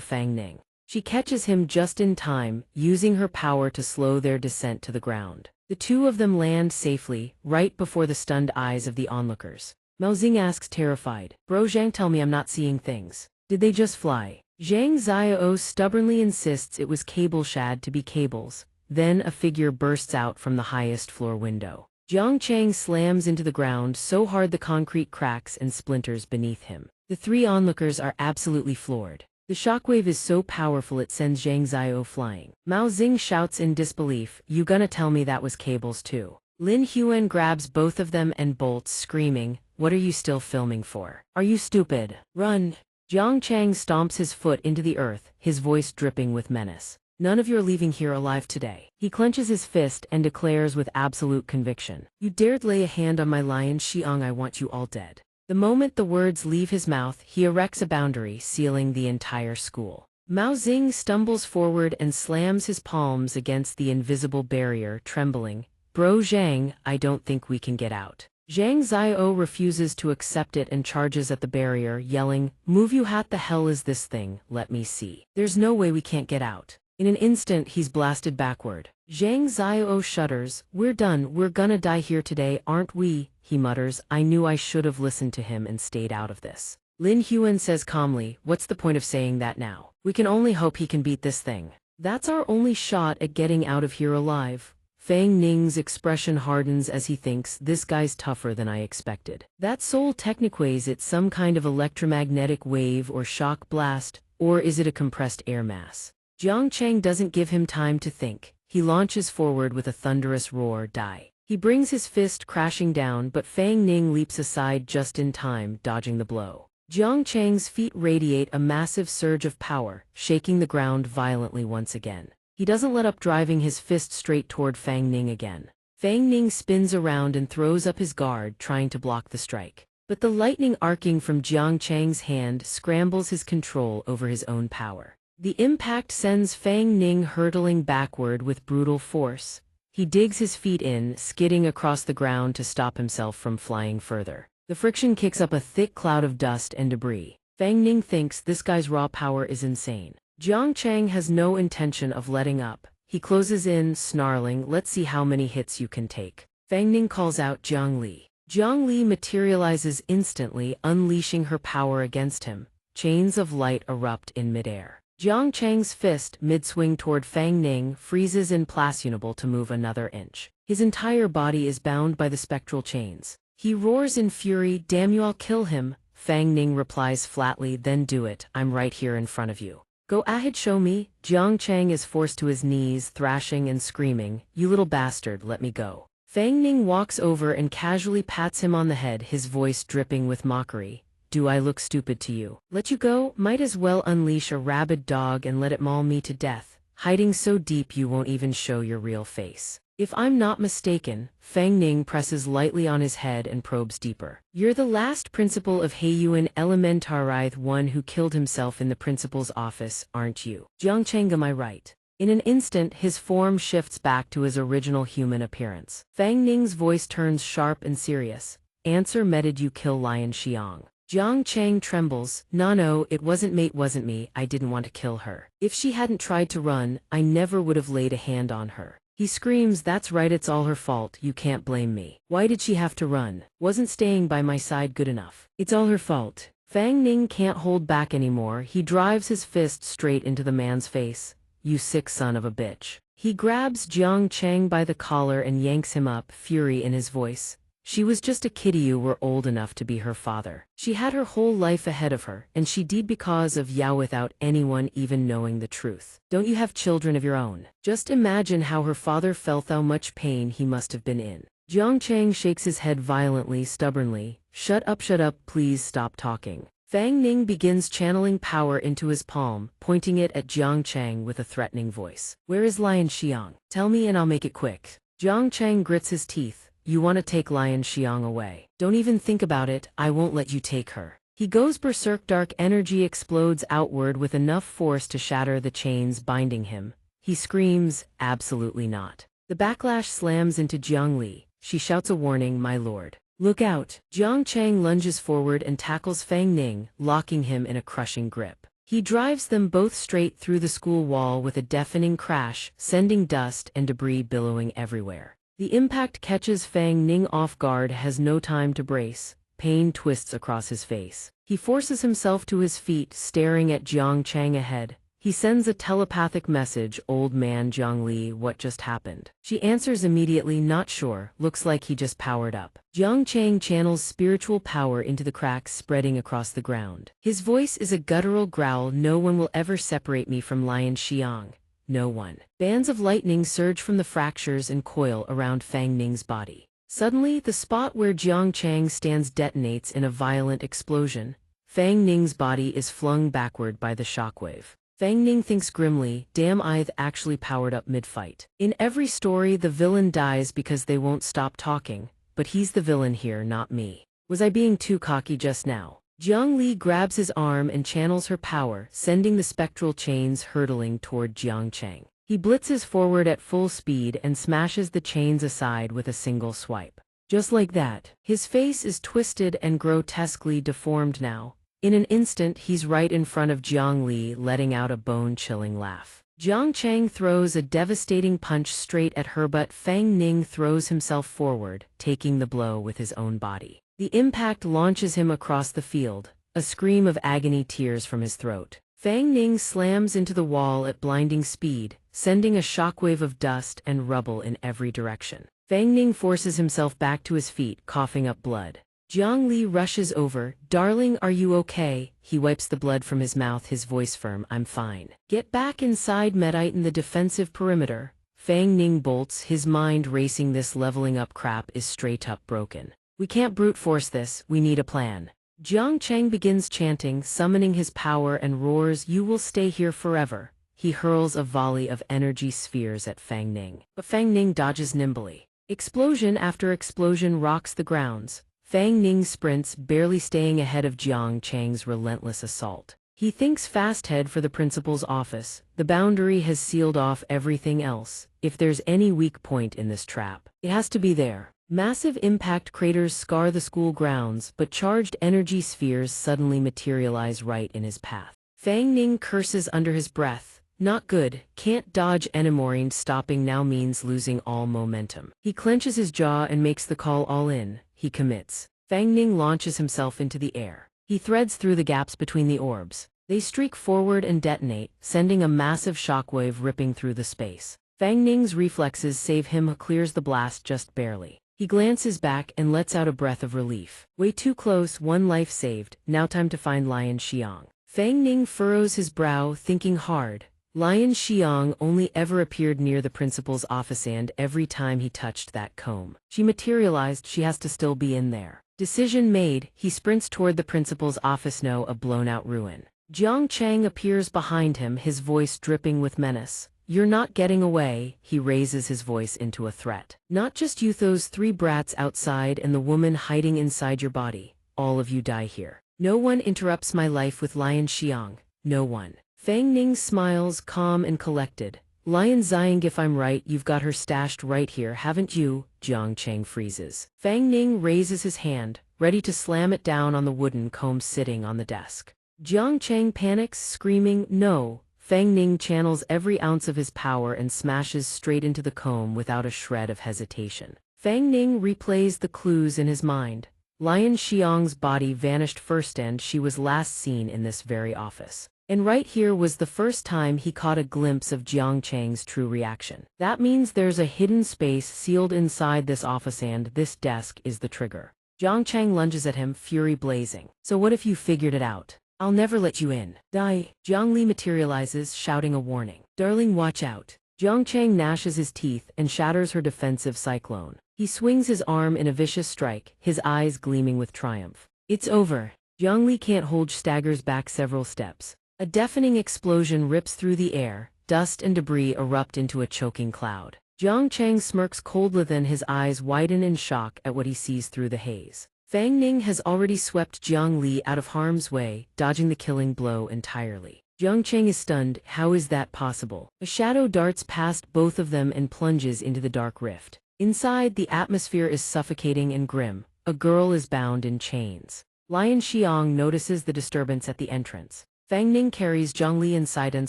Fang Ning. She catches him just in time, using her power to slow their descent to the ground. The two of them land safely, right before the stunned eyes of the onlookers. Mao Xing asks terrified, Bro Zhang, tell me I'm not seeing things. Did they just fly? Zhang Xiao stubbornly insists it was cable shad to be cables. Then a figure bursts out from the highest floor window. Jiang Chang slams into the ground so hard the concrete cracks and splinters beneath him. The three onlookers are absolutely floored. The shockwave is so powerful it sends Zhang Xiao flying. Mao Xing shouts in disbelief, "You gonna tell me that was cables too?" Lin Huan grabs both of them and bolts, screaming, "What are you still filming for? Are you stupid? Run!" Jiang Chang stomps his foot into the earth, his voice dripping with menace. "None of you are leaving here alive today." He clenches his fist and declares with absolute conviction, "You dared lay a hand on my lion Xiang, I want you all dead." The moment the words leave his mouth, he erects a boundary, sealing the entire school. Mao Xing stumbles forward and slams his palms against the invisible barrier, trembling. "Bro Zhang, I don't think we can get out." Zhang Xiao refuses to accept it and charges at the barrier, yelling, "Move you! What the hell is this thing? Let me see. There's no way we can't get out." In an instant, he's blasted backward. Zhang Xiao shudders. "We're done. We're gonna die here today, aren't we?" He mutters, "I knew I should have listened to him and stayed out of this." Lin Huan says calmly, "What's the point of saying that now? We can only hope he can beat this thing. That's our only shot at getting out of here alive." Fang Ning's expression hardens as he thinks, "This guy's tougher than I expected. That soul techniquays it some kind of electromagnetic wave or shock blast, or is it a compressed air mass?" Jiang Chang doesn't give him time to think. He launches forward with a thunderous roar, "Die." He brings his fist crashing down, but Fang Ning leaps aside just in time, dodging the blow. Jiang Chang's feet radiate a massive surge of power, shaking the ground violently once again. He doesn't let up, driving his fist straight toward Fang Ning again. Fang Ning spins around and throws up his guard, trying to block the strike. But the lightning arcing from Jiang Chang's hand scrambles his control over his own power. The impact sends Fang Ning hurtling backward with brutal force. He digs his feet in, skidding across the ground to stop himself from flying further. The friction kicks up a thick cloud of dust and debris. Fang Ning thinks this guy's raw power is insane. Jiang Chang has no intention of letting up. He closes in, snarling, "Let's see how many hits you can take." Fang Ning calls out, "Jiang Li." Jiang Li materializes instantly, unleashing her power against him. Chains of light erupt in midair. Jiang Chang's fist, mid-swing toward Fang Ning, freezes implacable to move another inch. His entire body is bound by the spectral chains. He roars in fury, "Damn you, I'll kill him." Fang Ning replies flatly, "Then do it, I'm right here in front of you." "Go ahead, show me." Jiang Chang is forced to his knees, thrashing and screaming, "You little bastard, let me go." Fang Ning walks over and casually pats him on the head, his voice dripping with mockery. "Do I look stupid to you? Let you go? Might as well unleash a rabid dog and let it maul me to death. Hiding so deep you won't even show your real face." "If I'm not mistaken," Fang Ning presses lightly on his head and probes deeper. "You're the last principal of Heiyuan Elementary, the one who killed himself in the principal's office, aren't you?" "Jiang Chang, am I right?" In an instant, his form shifts back to his original human appearance. Fang Ning's voice turns sharp and serious. "Answer me, did you kill Lion Xiang?" Jiang Chang trembles. No, it wasn't me, I didn't want to kill her. If she hadn't tried to run, I never would have laid a hand on her." He screams, "That's right, it's all her fault, you can't blame me. Why did she have to run? Wasn't staying by my side good enough? It's all her fault." Fang Ning can't hold back anymore. He drives his fist straight into the man's face. "You sick son of a bitch." He grabs Jiang Chang by the collar and yanks him up, fury in his voice. "She was just a kiddie, you were old enough to be her father. She had her whole life ahead of her, and she did because of Yao without anyone even knowing the truth. Don't you have children of your own? Just imagine how her father felt, how much pain he must have been in." Jiang Chang shakes his head violently, stubbornly. Shut up, please stop talking." Fang Ning begins channeling power into his palm, pointing it at Jiang Chang with a threatening voice. "Where is Lion Xiang? Tell me and I'll make it quick." Jiang Chang grits his teeth. "You want to take Lion Xiang away? Don't even think about it, I won't let you take her." He goes berserk. Dark energy explodes outward with enough force to shatter the chains binding him. He screams, "Absolutely not." The backlash slams into Jiang Li. She shouts a warning, "My lord. Look out." Jiang Chang lunges forward and tackles Fang Ning, locking him in a crushing grip. He drives them both straight through the school wall with a deafening crash, sending dust and debris billowing everywhere. The impact catches Fang Ning off guard, has no time to brace. pain twists across his face. He forces himself to his feet, staring at Jiang Chang ahead. He sends a telepathic message, "Old man Zhongli, what just happened?" She answers immediately, "Not sure, looks like he just powered up." Jiang Chang channels spiritual power into the cracks spreading across the ground. His voice is a guttural growl, "No one will ever separate me from Lion Xiang. No one." Bands of lightning surge from the fractures and coil around Fang Ning's body. Suddenly, the spot where Jiang Chang stands detonates in a violent explosion. Fang Ning's body is flung backward by the shockwave. Fang Ning thinks grimly, "Damn, I've actually powered up mid-fight." In every story, the villain dies because they won't stop talking, but he's the villain here, not me. Was I being too cocky just now? Jiang Li grabs his arm and channels her power, sending the spectral chains hurtling toward Jiang Chang. He blitzes forward at full speed and smashes the chains aside with a single swipe. Just like that, his face is twisted and grotesquely deformed now. In an instant, he's right in front of Jiang Li, letting out a bone-chilling laugh. Jiang Chang throws a devastating punch straight at her, but Fang Ning throws himself forward, taking the blow with his own body. The impact launches him across the field, a scream of agony tears from his throat. Fang Ning slams into the wall at blinding speed, sending a shockwave of dust and rubble in every direction. Fang Ning forces himself back to his feet, coughing up blood. Jiang Li rushes over. "Darling, are you okay?" He wipes the blood from his mouth, his voice firm, "I'm fine." "Get back inside, Medite, in the defensive perimeter." Fang Ning bolts, his mind racing. This leveling up crap is straight up broken. "We can't brute force this, we need a plan." Jiang Chang begins chanting, summoning his power, and roars, "You will stay here forever." He hurls a volley of energy spheres at Fang Ning, but Fang Ning dodges nimbly. Explosion after explosion rocks the grounds. Fang Ning sprints, barely staying ahead of Jiang Chang's relentless assault. He thinks fast, head for the principal's office. The boundary has sealed off everything else. If there's any weak point in this trap, it has to be there. Massive impact craters scar the school grounds, but charged energy spheres suddenly materialize right in his path. Fang Ning curses under his breath. Not good, can't dodge anymore. Stopping now means losing all momentum. He clenches his jaw and makes the call, all in. He commits. Fang Ning launches himself into the air. He threads through the gaps between the orbs. They streak forward and detonate, sending a massive shockwave ripping through the space. Fang Ning's reflexes save him, clears the blast just barely. He glances back and lets out a breath of relief. Way too close, one life saved, now time to find Lion Xiang. Fang Ning furrows his brow, thinking hard. Lion Xiang only ever appeared near the principal's office, and every time he touched that comb, she materialized. She has to still be in there. Decision made, he sprints toward the principal's office, no, a blown-out ruin. Jiang Chang appears behind him, his voice dripping with menace. "You're not getting away." He raises his voice into a threat. "Not just you, those 3 brats outside and the woman hiding inside your body. All of you die here. No one interrupts my life with Lion Xiang. No one." Fang Ning smiles, calm and collected. "Lion Xiang, if I'm right, you've got her stashed right here, haven't you?" Jiang Chang freezes. Fang Ning raises his hand, ready to slam it down on the wooden comb sitting on the desk. Jiang Chang panics, screaming, "No!" Fang Ning channels every ounce of his power and smashes straight into the comb without a shred of hesitation. Fang Ning replays the clues in his mind. Lion Xiang's body vanished first, and she was last seen in this very office. And right here was the first time he caught a glimpse of Jiang Chang's true reaction. That means there's a hidden space sealed inside this office, and this desk is the trigger. Jiang Chang lunges at him, fury blazing. "So what if you figured it out? I'll never let you in." "Die." Jiang Li materializes, shouting a warning. "Darling, watch out." Jiang Chang gnashes his teeth and shatters her defensive cyclone. He swings his arm in a vicious strike, his eyes gleaming with triumph. "It's over." Jiang Li can't hold, staggers back several steps. A deafening explosion rips through the air, dust and debris erupt into a choking cloud. Jiang Chang smirks coldly, then his eyes widen in shock at what he sees through the haze. Fang Ning has already swept Jiang Li out of harm's way, dodging the killing blow entirely. Jiang Chang is stunned. How is that possible? A shadow darts past both of them and plunges into the dark rift. Inside, the atmosphere is suffocating and grim. A girl is bound in chains. Lion Xiang notices the disturbance at the entrance. Fang Ning carries Jiang Li inside and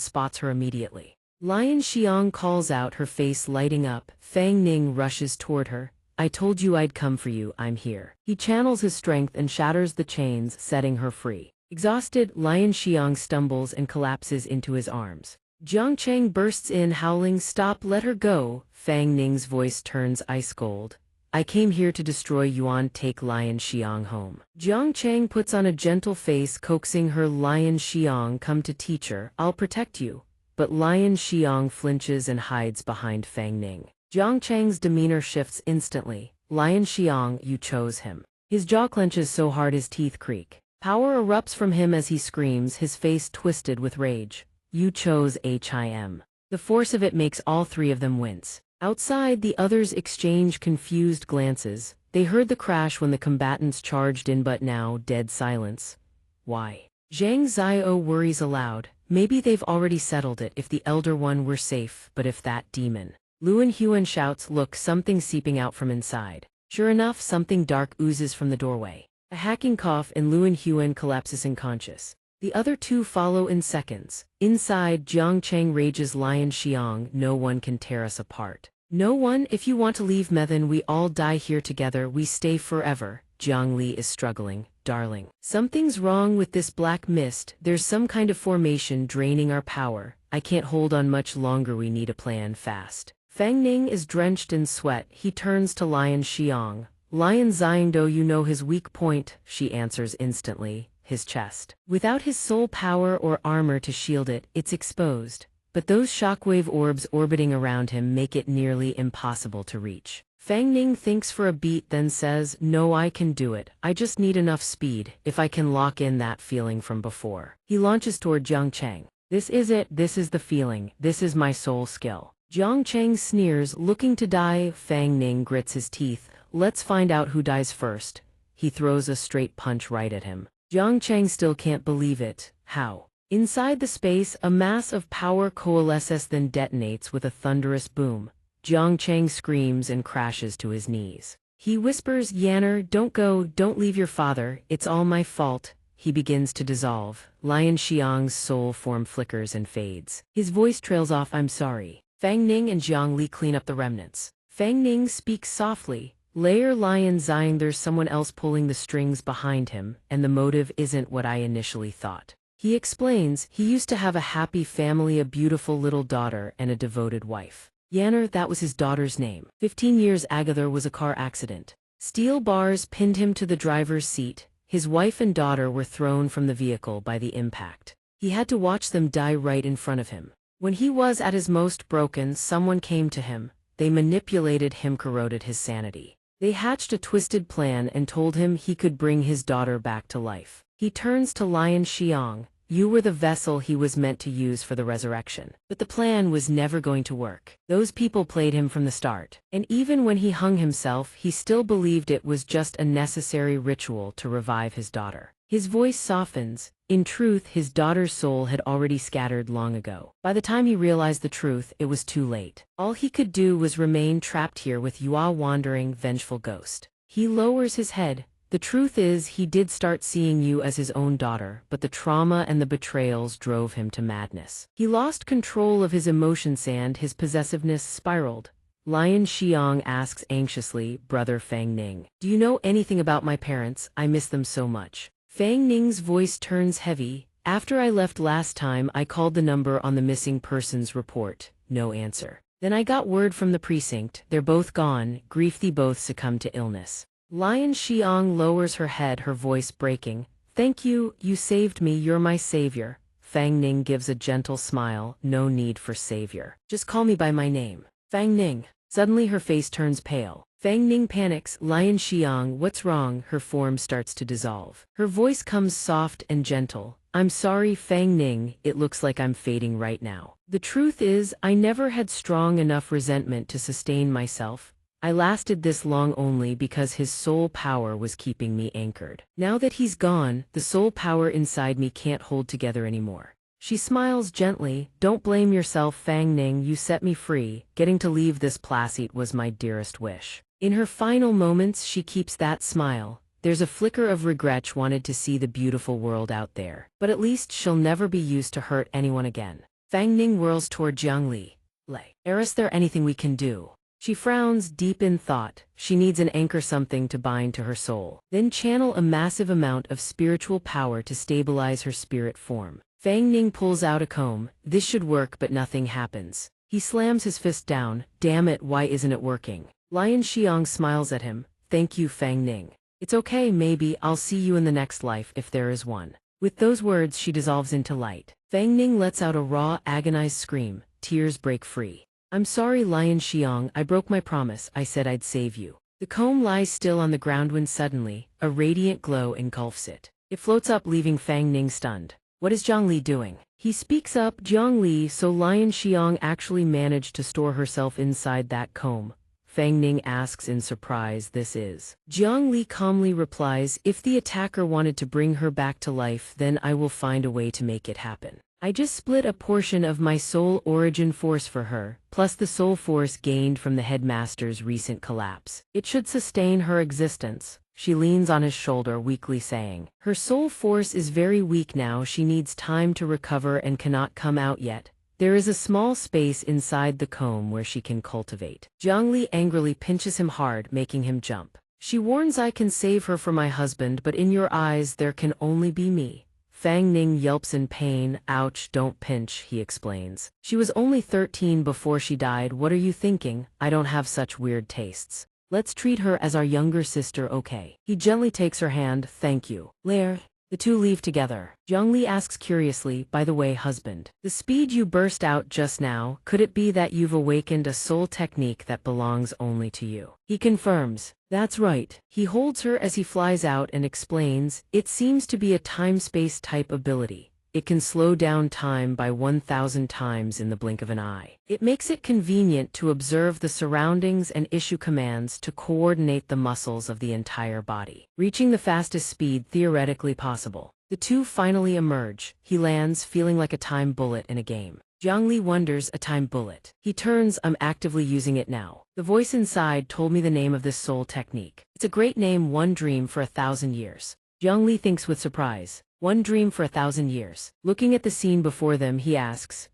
spots her immediately. Lion Xiang calls out, her face lighting up. Fang Ning rushes toward her. I told you I'd come for you, I'm here. He channels his strength and shatters the chains, setting her free. Exhausted, Lion Xiang stumbles and collapses into his arms. Jiang Cheng bursts in, howling, "Stop, let her go." Fang Ning's voice turns ice cold. "I came here to destroy Yuan, take Lion Xiang home." Jiang Cheng puts on a gentle face, coaxing her. "Lion Xiang, come to teacher, I'll protect you." But Lion Xiang flinches and hides behind Fang Ning. Jiang Cheng's demeanor shifts instantly. "Lion Xiang, you chose him." His jaw clenches so hard his teeth creak. Power erupts from him as he screams, his face twisted with rage. "You chose him." The force of it makes all three of them wince. Outside, the others exchange confused glances. They heard the crash when the combatants charged in, but now, dead silence. Why? Zhang Ziao worries aloud. Maybe they've already settled it if the Elder One were safe, but if that demon. Luan Huan shouts, "Look, something seeping out from inside." Sure enough, something dark oozes from the doorway. A hacking cough and Luan Huan collapses unconscious. The other two follow in seconds. Inside, Jiang Cheng rages, "Lion Xiang, no one can tear us apart. No one. If you want to leave, then we all die here together, we stay forever." Jiang Li is struggling. "Darling, something's wrong with this black mist, there's some kind of formation draining our power. I can't hold on much longer, we need a plan fast." Fang Ning is drenched in sweat. He turns to Lion Xiang. "Lion Xiangdo, you know his weak point," she answers instantly. His chest. Without his soul power or armor to shield it, it's exposed. But those shockwave orbs orbiting around him make it nearly impossible to reach. Fang Ning thinks for a beat, then says, "No, I can do it. I just need enough speed, if I can lock in that feeling from before." He launches toward Jiang Cheng. "This is it, this is the feeling, this is my soul skill." Jiang Cheng sneers, looking to die. Fang Ning grits his teeth. "Let's find out who dies first." He throws a straight punch right at him. Jiang Cheng still can't believe it. How? Inside the space, a mass of power coalesces, then detonates with a thunderous boom. Jiang Cheng screams and crashes to his knees. He whispers, "Yanner, don't go, don't leave your father, it's all my fault." He begins to dissolve. Lion Xiang's soul form flickers and fades. His voice trails off, "I'm sorry." Fang Ning and Jiang Li clean up the remnants. Fang Ning speaks softly. "Layer Lion Xiang, there's someone else pulling the strings behind him, and the motive isn't what I initially thought." He explains, he used to have a happy family, a beautiful little daughter, and a devoted wife. Yanner, that was his daughter's name. 15 years ago there was a car accident. Steel bars pinned him to the driver's seat. His wife and daughter were thrown from the vehicle by the impact. He had to watch them die right in front of him. When he was at his most broken, someone came to him. They manipulated him, corroded his sanity. They hatched a twisted plan and told him he could bring his daughter back to life. He turns to Lion Xiang. "You were the vessel he was meant to use for the resurrection. But the plan was never going to work. Those people played him from the start. And even when he hung himself, he still believed it was just a necessary ritual to revive his daughter." His voice softens. In truth, his daughter's soul had already scattered long ago. By the time he realized the truth, it was too late. All he could do was remain trapped here with Yua, wandering, vengeful ghost. He lowers his head. "The truth is, he did start seeing you as his own daughter, but the trauma and the betrayals drove him to madness. He lost control of his emotions and his possessiveness spiraled." Lion Xiang asks anxiously, "Brother Fang Ning, do you know anything about my parents? I miss them so much." Fang Ning's voice turns heavy. "After I left last time, I called the number on the missing persons report. No answer. Then I got word from the precinct. They're both gone. Grief, they both succumbed to illness." Lion Xiang lowers her head, her voice breaking. "Thank you, you saved me, you're my savior." Fang Ning gives a gentle smile. "No need for savior. Just call me by my name. Fang Ning." Suddenly her face turns pale. Fang Ning panics. "Lion Xiang, what's wrong?" Her form starts to dissolve. Her voice comes soft and gentle. "I'm sorry, Fang Ning, it looks like I'm fading right now. The truth is, I never had strong enough resentment to sustain myself. I lasted this long only because his soul power was keeping me anchored. Now that he's gone, the soul power inside me can't hold together anymore." She smiles gently. "Don't blame yourself, Fang Ning, you set me free. Getting to leave this placet was my dearest wish." In her final moments, she keeps that smile. There's a flicker of regret, wanted to see the beautiful world out there. But at least she'll never be used to hurt anyone again. Fang Ning whirls toward Jiang Li. "Is there anything we can do?" She frowns, deep in thought. She needs an anchor, something to bind to her soul. Then channel a massive amount of spiritual power to stabilize her spirit form. Fang Ning pulls out a comb. This should work, but nothing happens. He slams his fist down. Damn it, why isn't it working? Lion Xiang smiles at him. Thank you, Fang Ning. It's okay, maybe I'll see you in the next life if there is one. With those words she dissolves into light. Fang Ning lets out a raw, agonized scream. Tears break free. I'm sorry, Lion Xiang, I broke my promise. I said I'd save you. The comb lies still on the ground when suddenly, a radiant glow engulfs it. It floats up, leaving Fang Ning stunned. What is Zhongli doing? He speaks up. Zhongli, so Lion Xiang actually managed to store herself inside that comb. Fang Ning asks in surprise. This is. Zhongli calmly replies, if the attacker wanted to bring her back to life, then I will find a way to make it happen. I just split a portion of my soul origin force for her, plus the soul force gained from the headmaster's recent collapse. It should sustain her existence. She leans on his shoulder, weakly saying, her soul force is very weak now. She needs time to recover and cannot come out yet. There is a small space inside the comb where she can cultivate. Zhongli angrily pinches him hard, making him jump. She warns, I can save her for my husband, but in your eyes there can only be me. Fang Ning yelps in pain. Ouch, don't pinch, he explains. She was only 13 before she died. What are you thinking? I don't have such weird tastes. Let's treat her as our younger sister, okay? He gently takes her hand. Thank you. Later, the two leave together. Zhongli asks curiously, by the way, husband, the speed you burst out just now, could it be that you've awakened a soul technique that belongs only to you? He confirms. That's right. He holds her as he flies out and explains, it seems to be a time-space type ability. It can slow down time by 1,000 times in the blink of an eye. It makes it convenient to observe the surroundings and issue commands to coordinate the muscles of the entire body, reaching the fastest speed theoretically possible. The two finally emerge. He lands, feeling like a time bullet in a game. Zhongli wonders, a time bullet. He turns, I'm actively using it now. The voice inside told me the name of this soul technique. It's a great name, one dream for 1,000 years. Zhongli thinks with surprise. One dream for 1,000 years. Looking at the scene before them, he asks,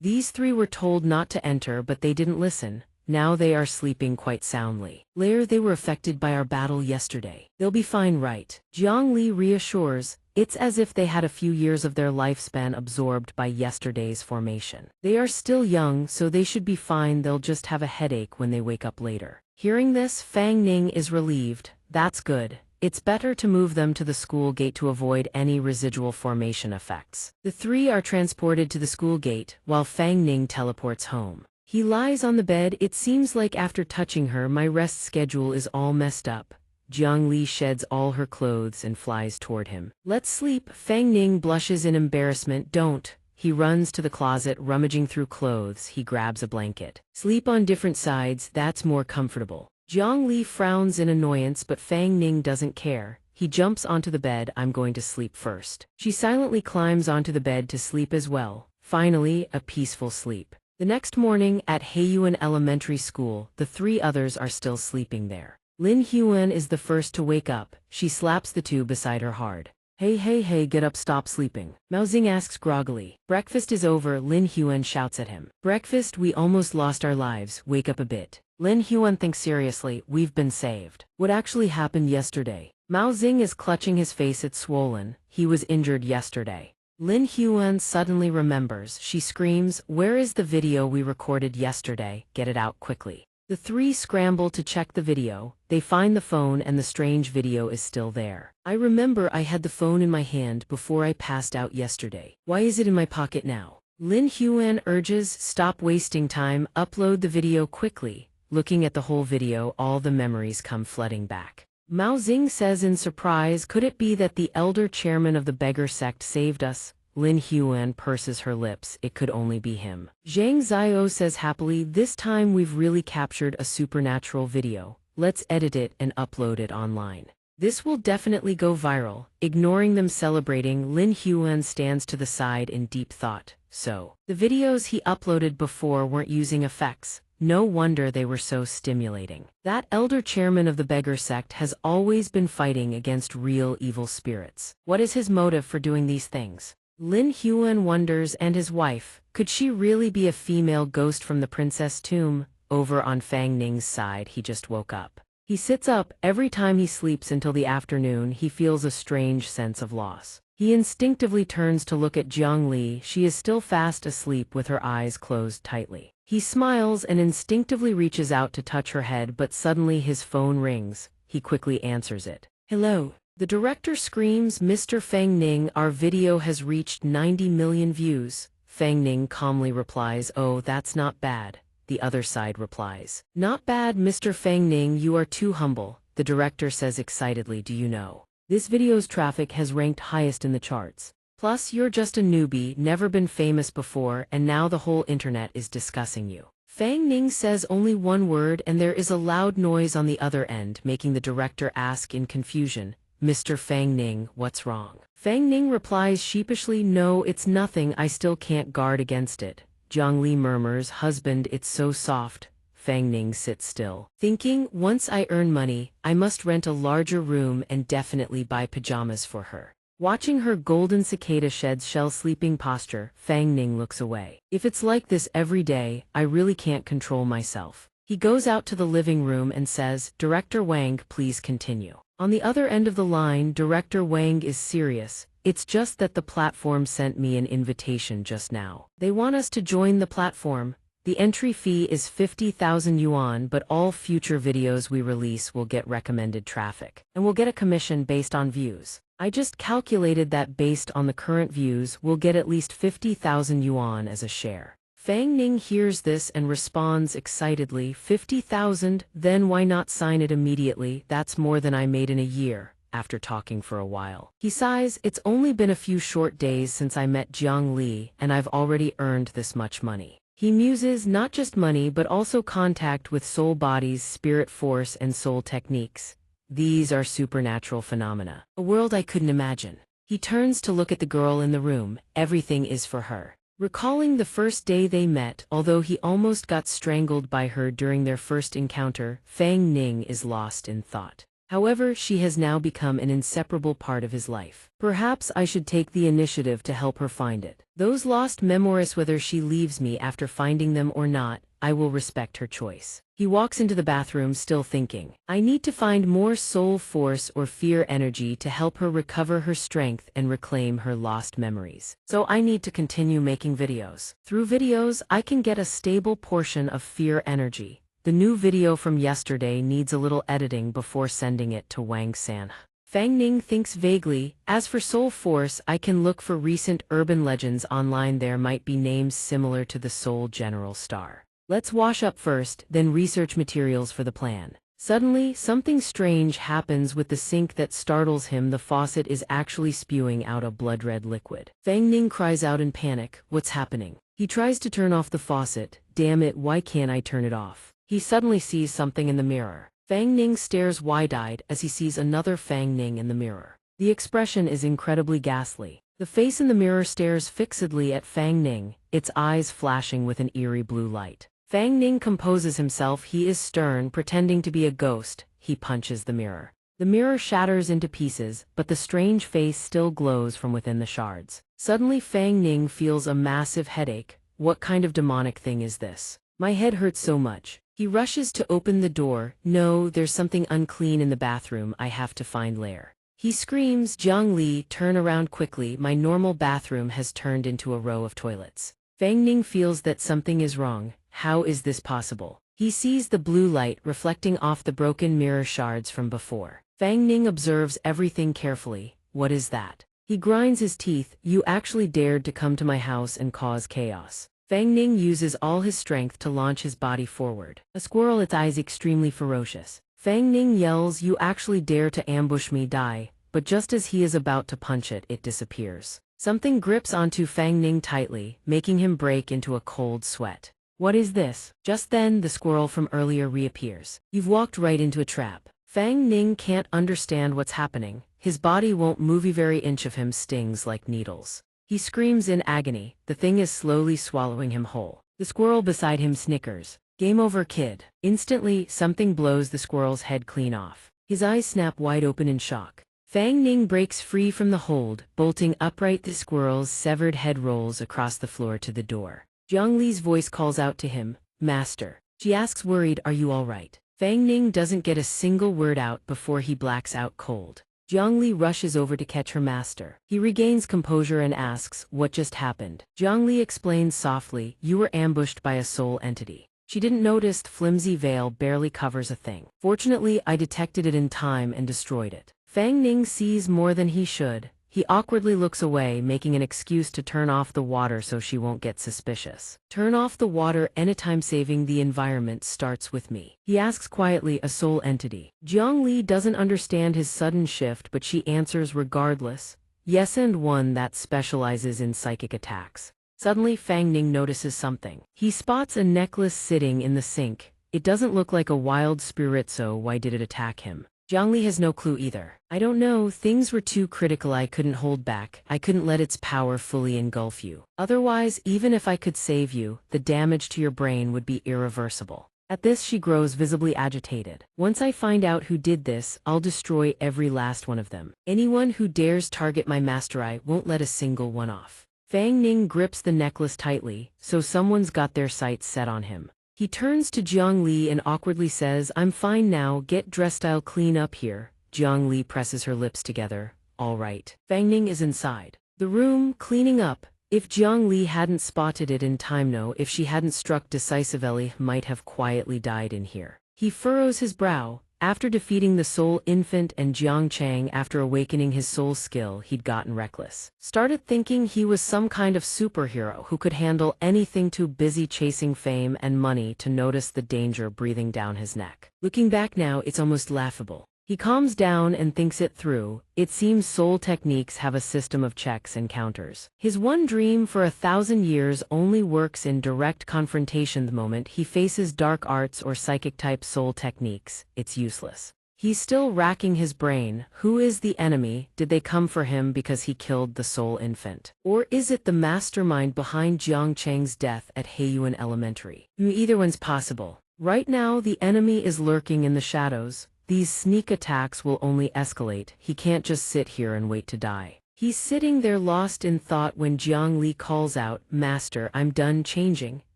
these three were told not to enter, but they didn't listen. Now they are sleeping quite soundly. Later, they were affected by our battle yesterday. They'll be fine, right? Zhongli reassures, it's as if they had a few years of their lifespan absorbed by yesterday's formation. They are still young, so they should be fine. They'll just have a headache when they wake up later. Hearing this, Fang Ning is relieved. That's good. It's better to move them to the school gate to avoid any residual formation effects. The three are transported to the school gate, while Fang Ning teleports home. He lies on the bed. It seems like after touching her, my rest schedule is all messed up. Zhongli sheds all her clothes and flies toward him. Let's sleep. Fang Ning blushes in embarrassment. Don't. He runs to the closet, rummaging through clothes. He grabs a blanket. Sleep on different sides, that's more comfortable. Zhongli frowns in annoyance, but Fang Ning doesn't care. He jumps onto the bed. I'm going to sleep first. She silently climbs onto the bed to sleep as well. Finally, a peaceful sleep. The next morning, at Heiyuan Elementary School, the three others are still sleeping there. Lin Huan is the first to wake up. She slaps the two beside her hard. Hey, get up, stop sleeping. Mao Xing asks groggily. Breakfast is over, Lin Huan shouts at him. Breakfast? We almost lost our lives, wake up a bit. Lin Huan thinks seriously, we've been saved. What actually happened yesterday? Mao Xing is clutching his face, it's swollen. He was injured yesterday. Lin Huan suddenly remembers. She screams, where is the video we recorded yesterday? Get it out quickly. The three scramble to check the video. They find the phone and the strange video is still there. I remember I had the phone in my hand before I passed out yesterday. Why is it in my pocket now? Lin Huan urges, stop wasting time, upload the video quickly. Looking at the whole video, all the memories come flooding back. Mao Xing says in surprise, could it be that the elder chairman of the beggar sect saved us? Lin Huan purses her lips, it could only be him. Zhang Ziyo says happily, this time we've really captured a supernatural video. Let's edit it and upload it online. This will definitely go viral. Ignoring them celebrating, Lin Huan stands to the side in deep thought. So, the videos he uploaded before weren't using effects. No wonder they were so stimulating. That elder chairman of the beggar sect has always been fighting against real evil spirits. What is his motive for doing these things? Lin Huan wonders, and his wife, could she really be a female ghost from the princess tomb? over on Fang Ning's side. He just woke up. He sits up. Every time he sleeps until the afternoon, he feels a strange sense of loss. He instinctively turns to look at Jiang Li. She is still fast asleep with her eyes closed tightly. He smiles and instinctively reaches out to touch her head, but suddenly his phone rings. He quickly answers it. Hello. The director screams, Mr. Fang Ning, our video has reached 90 million views. Fang Ning calmly replies, oh, that's not bad. The other side replies, not bad, Mr. Fang Ning, you are too humble. The director says excitedly, do you know? This video's traffic has ranked highest in the charts. Plus, you're just a newbie, never been famous before, and now the whole internet is discussing you. Fang Ning says only one word and there is a loud noise on the other end, making the director ask in confusion, Mr. Fang Ning, what's wrong? Fang Ning replies sheepishly, no, it's nothing, I still can't guard against it. Jiang Li murmurs, husband, it's so soft. Fang Ning sits still, thinking, once I earn money, I must rent a larger room and definitely buy pajamas for her. Watching her golden cicada shed's shell sleeping posture, Fang Ning looks away. If it's like this every day, I really can't control myself. He goes out to the living room and says, Director Wang, please continue. On the other end of the line, Director Wang is serious. It's just that the platform sent me an invitation just now. They want us to join the platform. The entry fee is 50,000 yuan, but all future videos we release will get recommended traffic, and we'll get a commission based on views. I just calculated that based on the current views, we'll get at least 50,000 yuan as a share. Fang Ning hears this and responds excitedly, 50,000, then why not sign it immediately? That's more than I made in a year. After talking for a while, he sighs, it's only been a few short days since I met Jiang Li, and I've already earned this much money. He muses, not just money but also contact with soul bodies, spirit force, and soul techniques. These are supernatural phenomena, a world I couldn't imagine. He turns to look at the girl in the room. Everything is for her. Recalling the first day they met, although he almost got strangled by her during their first encounter, Fang Ning is lost in thought. However, she has now become an inseparable part of his life. Perhaps I should take the initiative to help her find it. Those lost memories, whether she leaves me after finding them or not, I will respect her choice. He walks into the bathroom still thinking, I need to find more soul force or fear energy to help her recover her strength and reclaim her lost memories. So I need to continue making videos. Through videos, I can get a stable portion of fear energy. The new video from yesterday needs a little editing before sending it to Wang San. Fang Ning thinks vaguely, as for soul force, I can look for recent urban legends online. There might be names similar to the Soul General Star. Let's wash up first, then research materials for the plan. Suddenly, something strange happens with the sink that startles him. The faucet is actually spewing out a blood-red liquid. Fang Ning cries out in panic, what's happening? He tries to turn off the faucet. Damn it, why can't I turn it off? He suddenly sees something in the mirror. Fang Ning stares wide-eyed as he sees another Fang Ning in the mirror. The expression is incredibly ghastly. The face in the mirror stares fixedly at Fang Ning, its eyes flashing with an eerie blue light. Fang Ning composes himself. He is stern, pretending to be a ghost. He punches the mirror. The mirror shatters into pieces, but the strange face still glows from within the shards. Suddenly Fang Ning feels a massive headache. What kind of demonic thing is this? My head hurts so much. He rushes to open the door. No, there's something unclean in the bathroom. I have to find Lair. He screams, Jiang Li, turn around quickly. My normal bathroom has turned into a row of toilets. Fang Ning feels that something is wrong. How is this possible? He sees the blue light reflecting off the broken mirror shards from before. Fang Ning observes everything carefully. What is that? He grinds his teeth. You actually dared to come to my house and cause chaos. Fang Ning uses all his strength to launch his body forward. A squirrel, its eyes extremely ferocious. Fang Ning yells, you actually dare to ambush me, die. But just as he is about to punch it, it disappears. Something grips onto Fang Ning tightly, making him break into a cold sweat. What is this? Just then, the squirrel from earlier reappears. You've walked right into a trap. Fang Ning can't understand what's happening. His body won't move. Every inch of him stings like needles. He screams in agony. The thing is slowly swallowing him whole. The squirrel beside him snickers. Game over, kid. Instantly, something blows the squirrel's head clean off. His eyes snap wide open in shock. Fang Ning breaks free from the hold, bolting upright. The squirrel's severed head rolls across the floor to the door. Jiang Li's voice calls out to him, Master. She asks worried, "Are you all right?" Fang Ning doesn't get a single word out before he blacks out cold. Jiang Li rushes over to catch her master. He regains composure and asks, "What just happened?" Jiang Li explains softly, "You were ambushed by a soul entity. She didn't notice the flimsy veil barely covers a thing. Fortunately, I detected it in time and destroyed it." Fang Ning sees more than he should. He awkwardly looks away, making an excuse to turn off the water so she won't get suspicious. "Turn off the water anytime saving the environment starts with me," he asks quietly, a soul entity. Jiang Li doesn't understand his sudden shift, but she answers regardless, "Yes, and one that specializes in psychic attacks." Suddenly Fang Ning notices something. He spots a necklace sitting in the sink. It doesn't look like a wild spirit, so why did it attack him? Jiang Li has no clue either. "I don't know, things were too critical, I couldn't hold back. I couldn't let its power fully engulf you. Otherwise, even if I could save you, the damage to your brain would be irreversible." At this she grows visibly agitated. "Once I find out who did this, I'll destroy every last one of them. Anyone who dares target my master, I won't let a single one off." Fang Ning grips the necklace tightly, so someone's got their sights set on him. He turns to Jiang Li and awkwardly says, "I'm fine now, get dressed, I'll clean up here." Jiang Li presses her lips together. "All right." Fang Ning is inside the room, cleaning up. If Jiang Li hadn't spotted it in time, no, if she hadn't struck decisively, might have quietly died in here. He furrows his brow. After defeating the soul infant and Jiang Chang, after awakening his soul skill, he'd gotten reckless. Started thinking he was some kind of superhero who could handle anything, too busy chasing fame and money to notice the danger breathing down his neck. Looking back now, it's almost laughable. He calms down and thinks it through. It seems soul techniques have a system of checks and counters. His one dream for 1,000 years only works in direct confrontation. The moment he faces dark arts or psychic-type soul techniques, it's useless. He's still racking his brain. Who is the enemy? Did they come for him because he killed the soul infant? Or is it the mastermind behind Jiang Chang's death at Heiyuan Elementary? Either one's possible. Right now, the enemy is lurking in the shadows. These sneak attacks will only escalate. He can't just sit here and wait to die. He's sitting there lost in thought when Jiang Li calls out, "Master, I'm done changing."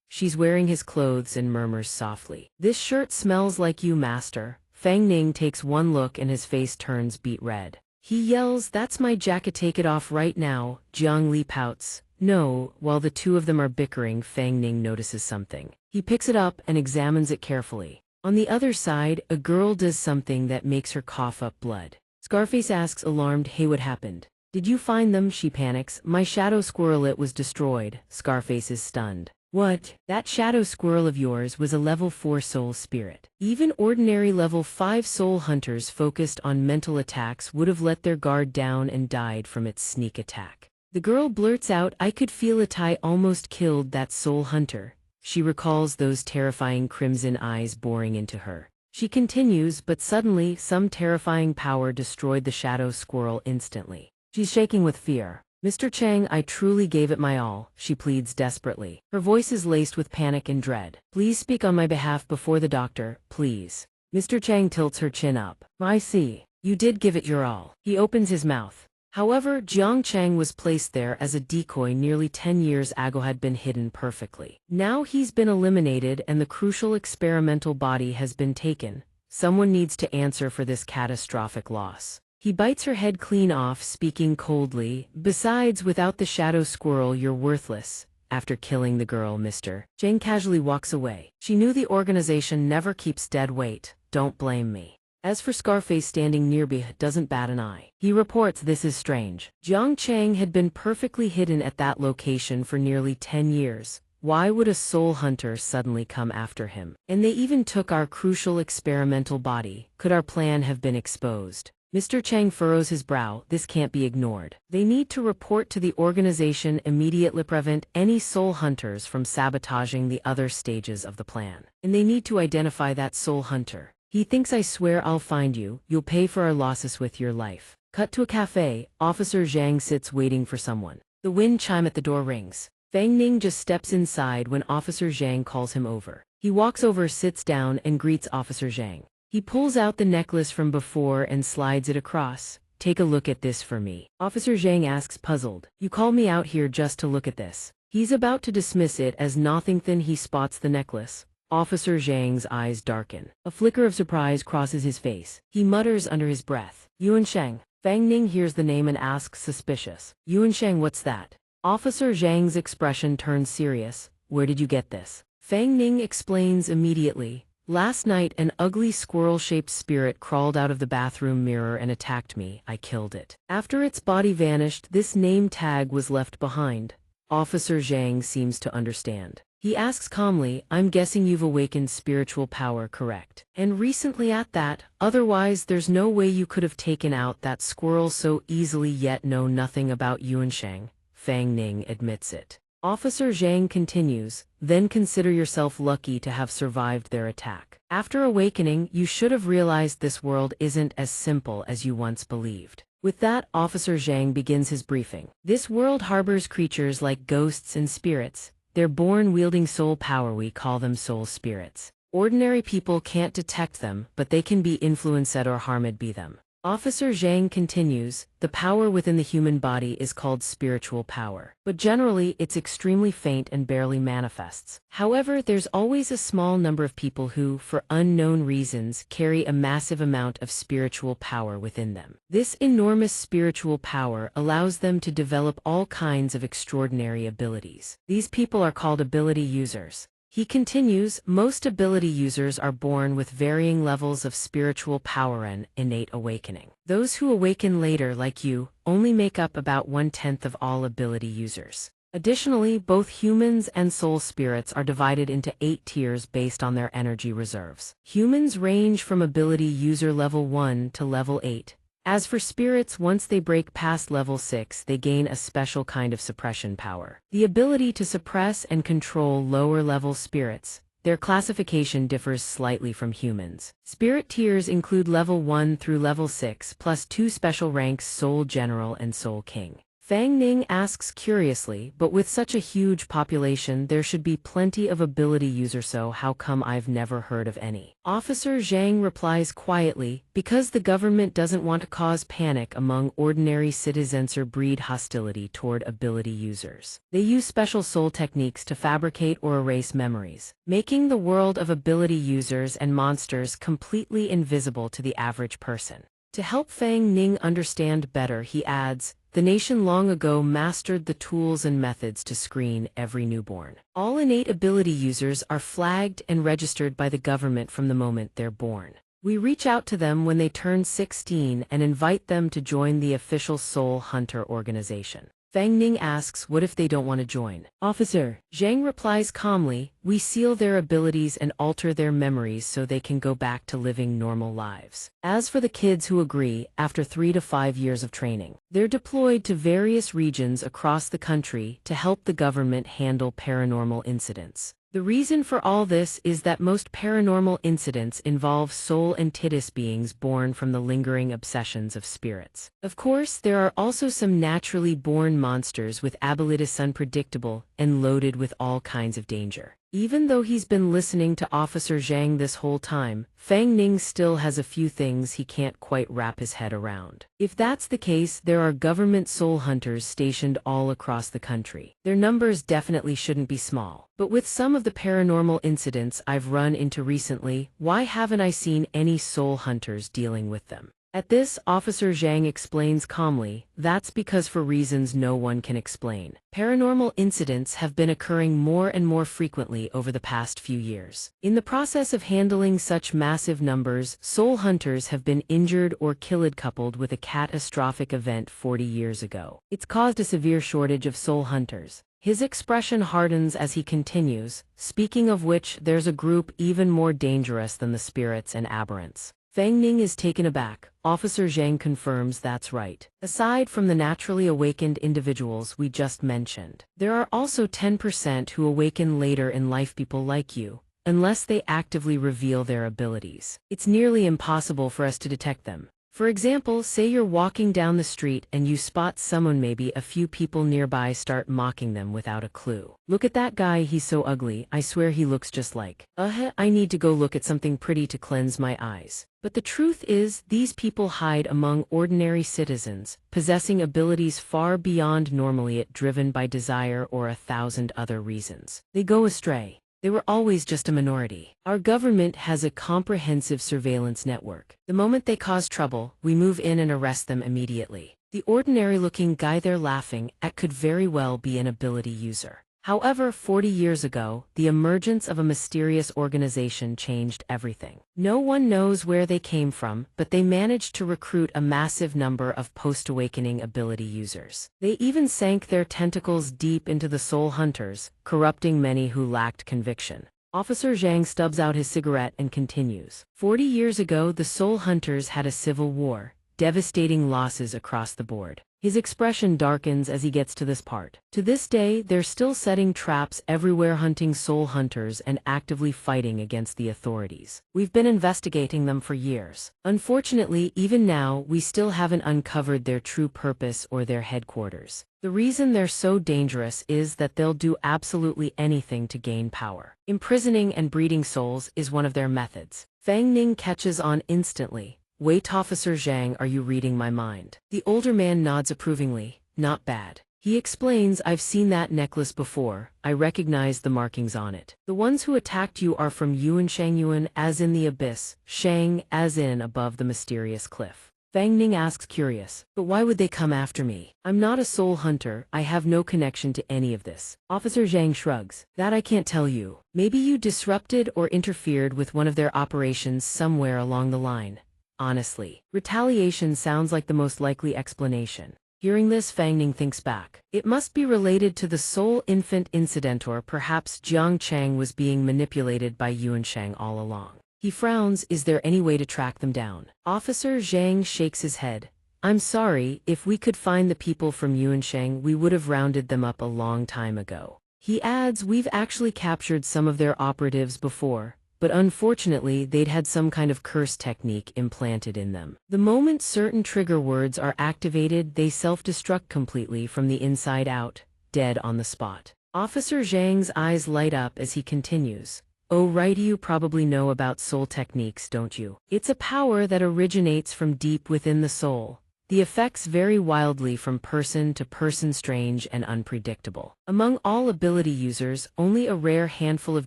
She's wearing his clothes and murmurs softly, "This shirt smells like you, master." Fang Ning takes one look and his face turns beet red. He yells, "That's my jacket, take it off right now." Jiang Li pouts, "No." While the two of them are bickering, Fang Ning notices something. He picks it up and examines it carefully. On the other side, a girl does something that makes her cough up blood. Scarface asks, alarmed, "Hey, what happened?" "Did you find them?" She panics. "My shadow squirrel, it was destroyed." Scarface is stunned. "What?" "That shadow squirrel of yours was a level 4 soul spirit. Even ordinary level 5 soul hunters focused on mental attacks would have let their guard down and died from its sneak attack." The girl blurts out, "I could feel it, I almost killed that soul hunter." She recalls those terrifying crimson eyes boring into her. She continues, but suddenly, some terrifying power destroyed the shadow squirrel instantly. She's shaking with fear. "Mr. Chang, I truly gave it my all," she pleads desperately. Her voice is laced with panic and dread. "Please speak on my behalf before the doctor, please." Mr. Chang tilts her chin up. "I see. You did give it your all." He opens his mouth. However, Jiang Chang was placed there as a decoy nearly 10 years ago, had been hidden perfectly. Now he's been eliminated and the crucial experimental body has been taken. Someone needs to answer for this catastrophic loss. He bites her head clean off, speaking coldly, "Besides, without the shadow squirrel, you're worthless." After killing the girl, Mr. Chang casually walks away. She knew the organization never keeps dead weight. Don't blame me. As for Scarface standing nearby, doesn't bat an eye. He reports, "This is strange. Jiang Chang had been perfectly hidden at that location for nearly 10 years. Why would a soul hunter suddenly come after him? And they even took our crucial experimental body. Could our plan have been exposed?" Mr. Chang furrows his brow. This can't be ignored. They need to report to the organization immediately, prevent any soul hunters from sabotaging the other stages of the plan. And they need to identify that soul hunter. He thinks, "I swear I'll find you. You'll pay for our losses with your life." Cut to a cafe. Officer Zhang sits waiting for someone. The wind chime at the door rings. Fang Ning just steps inside when Officer Zhang calls him over. He walks over, sits down, and greets Officer Zhang. He pulls out the necklace from before and slides it across. "Take a look at this for me." Officer Zhang asks, puzzled, "You call me out here just to look at this?" He's about to dismiss it as nothing, then he spots the necklace. Officer Zhang's eyes darken. A flicker of surprise crosses his face. He mutters under his breath, Yuansheng. Fang Ning hears the name and asks suspicious. Yuansheng, what's that? Officer Zhang's expression turns serious. Where did you get this? Fang Ning explains immediately. Last night an ugly squirrel-shaped spirit crawled out of the bathroom mirror and attacked me. I killed it. After its body vanished, this name tag was left behind. Officer Zhang seems to understand. He asks calmly, I'm guessing you've awakened spiritual power, correct? And recently at that, otherwise there's no way you could have taken out that squirrel so easily yet know nothing about Yuansheng. Fang Ning admits it. Officer Zhang continues, then consider yourself lucky to have survived their attack. After awakening, you should have realized this world isn't as simple as you once believed. With that, Officer Zhang begins his briefing. This world harbors creatures like ghosts and spirits. They're born wielding soul power, we call them soul spirits. Ordinary people can't detect them, but they can be influenced or harmed by them. Officer Zhang continues, the power within the human body is called spiritual power, but generally it's extremely faint and barely manifests. However, there's always a small number of people who, for unknown reasons, carry a massive amount of spiritual power within them. This enormous spiritual power allows them to develop all kinds of extraordinary abilities. These people are called ability users. He continues, most ability users are born with varying levels of spiritual power and innate awakening. Those who awaken later, like you, only make up about 1/10 of all ability users. Additionally, both humans and soul spirits are divided into 8 tiers based on their energy reserves. Humans range from ability user level 1 to level 8. As for spirits, once they break past level 6, they gain a special kind of suppression power. The ability to suppress and control lower-level spirits. Their classification differs slightly from humans. Spirit tiers include level 1 through level 6, plus 2 special ranks Soul General and Soul King. Fang Ning asks curiously, but with such a huge population there should be plenty of ability users, so how come I've never heard of any? Officer Zhang replies quietly, because the government doesn't want to cause panic among ordinary citizens or breed hostility toward ability users. They use special soul techniques to fabricate or erase memories, making the world of ability users and monsters completely invisible to the average person. To help Fang Ning understand better, he adds, the nation long ago mastered the tools and methods to screen every newborn. All innate ability users are flagged and registered by the government from the moment they're born. We reach out to them when they turn 16 and invite them to join the official Soul Hunter organization. Fang Ning asks, what if they don't want to join? Officer Zhang replies calmly, we seal their abilities and alter their memories so they can go back to living normal lives. As for the kids who agree, after 3 to 5 years of training, they're deployed to various regions across the country to help the government handle paranormal incidents. The reason for all this is that most paranormal incidents involve soul entities beings born from the lingering obsessions of spirits. Of course, there are also some naturally born monsters with abilities unpredictable and loaded with all kinds of danger. Even though he's been listening to Officer Zhang this whole time, Fang Ning still has a few things he can't quite wrap his head around. If that's the case, there are government soul hunters stationed all across the country. Their numbers definitely shouldn't be small. But with some of the paranormal incidents I've run into recently, why haven't I seen any soul hunters dealing with them? At this, Officer Zhang explains calmly, that's because for reasons no one can explain. Paranormal incidents have been occurring more and more frequently over the past few years. In the process of handling such massive numbers, soul hunters have been injured or killed coupled with a catastrophic event 40 years ago. It's caused a severe shortage of soul hunters. His expression hardens as he continues, speaking of which, there's a group even more dangerous than the spirits and aberrants. Fang Ning is taken aback. Officer Zhang confirms that's right. Aside from the naturally awakened individuals we just mentioned, there are also 10% who awaken later in life, people like you, unless they actively reveal their abilities. It's nearly impossible for us to detect them. For example, say you're walking down the street and you spot someone, maybe a few people nearby start mocking them without a clue. Look at that guy, he's so ugly, I swear he looks just like. I need to go look at something pretty to cleanse my eyes. But the truth is, these people hide among ordinary citizens, possessing abilities far beyond normally it, driven by desire or 1,000 other reasons. They go astray. They were always just a minority. Our government has a comprehensive surveillance network. The moment they cause trouble, we move in and arrest them immediately. The ordinary-looking guy they're laughing at could very well be an ability user. However, 40 years ago, the emergence of a mysterious organization changed everything. No one knows where they came from, but they managed to recruit a massive number of post-awakening ability users. They even sank their tentacles deep into the soul hunters, corrupting many who lacked conviction. Officer Zhang stubs out his cigarette and continues. 40 years ago, the soul hunters had a civil war, devastating losses across the board. His expression darkens as he gets to this part. To this day, they're still setting traps everywhere, hunting soul hunters and actively fighting against the authorities. We've been investigating them for years. Unfortunately, even now, we still haven't uncovered their true purpose or their headquarters. The reason they're so dangerous is that they'll do absolutely anything to gain power. Imprisoning and breeding souls is one of their methods. Fang Ning catches on instantly. Wait, Officer Zhang, are you reading my mind? The older man nods approvingly. Not bad. He explains, I've seen that necklace before. I recognize the markings on it. The ones who attacked you are from Yuan, as in the abyss, Shang, as in above the mysterious cliff. Fang Ning asks, curious, but why would they come after me? I'm not a soul hunter, I have no connection to any of this. Officer Zhang shrugs. That I can't tell you. Maybe you disrupted or interfered with one of their operations somewhere along the line. Honestly, retaliation sounds like the most likely explanation. Hearing this, Fang Ning thinks back. It must be related to the soul infant incident, or perhaps Jiang Chang was being manipulated by Yuanshang all along. He frowns. Is there any way to track them down? Officer Zhang shakes his head. I'm sorry, if we could find the people from Yuanshang, we would have rounded them up a long time ago. He adds, we've actually captured some of their operatives before, but unfortunately they'd had some kind of curse technique implanted in them. The moment certain trigger words are activated, they self-destruct completely from the inside out, dead on the spot. Officer Zhang's eyes light up as he continues. Oh right, you probably know about soul techniques, don't you? It's a power that originates from deep within the soul. The effects vary wildly from person to person, strange and unpredictable. Among all ability users, only a rare handful of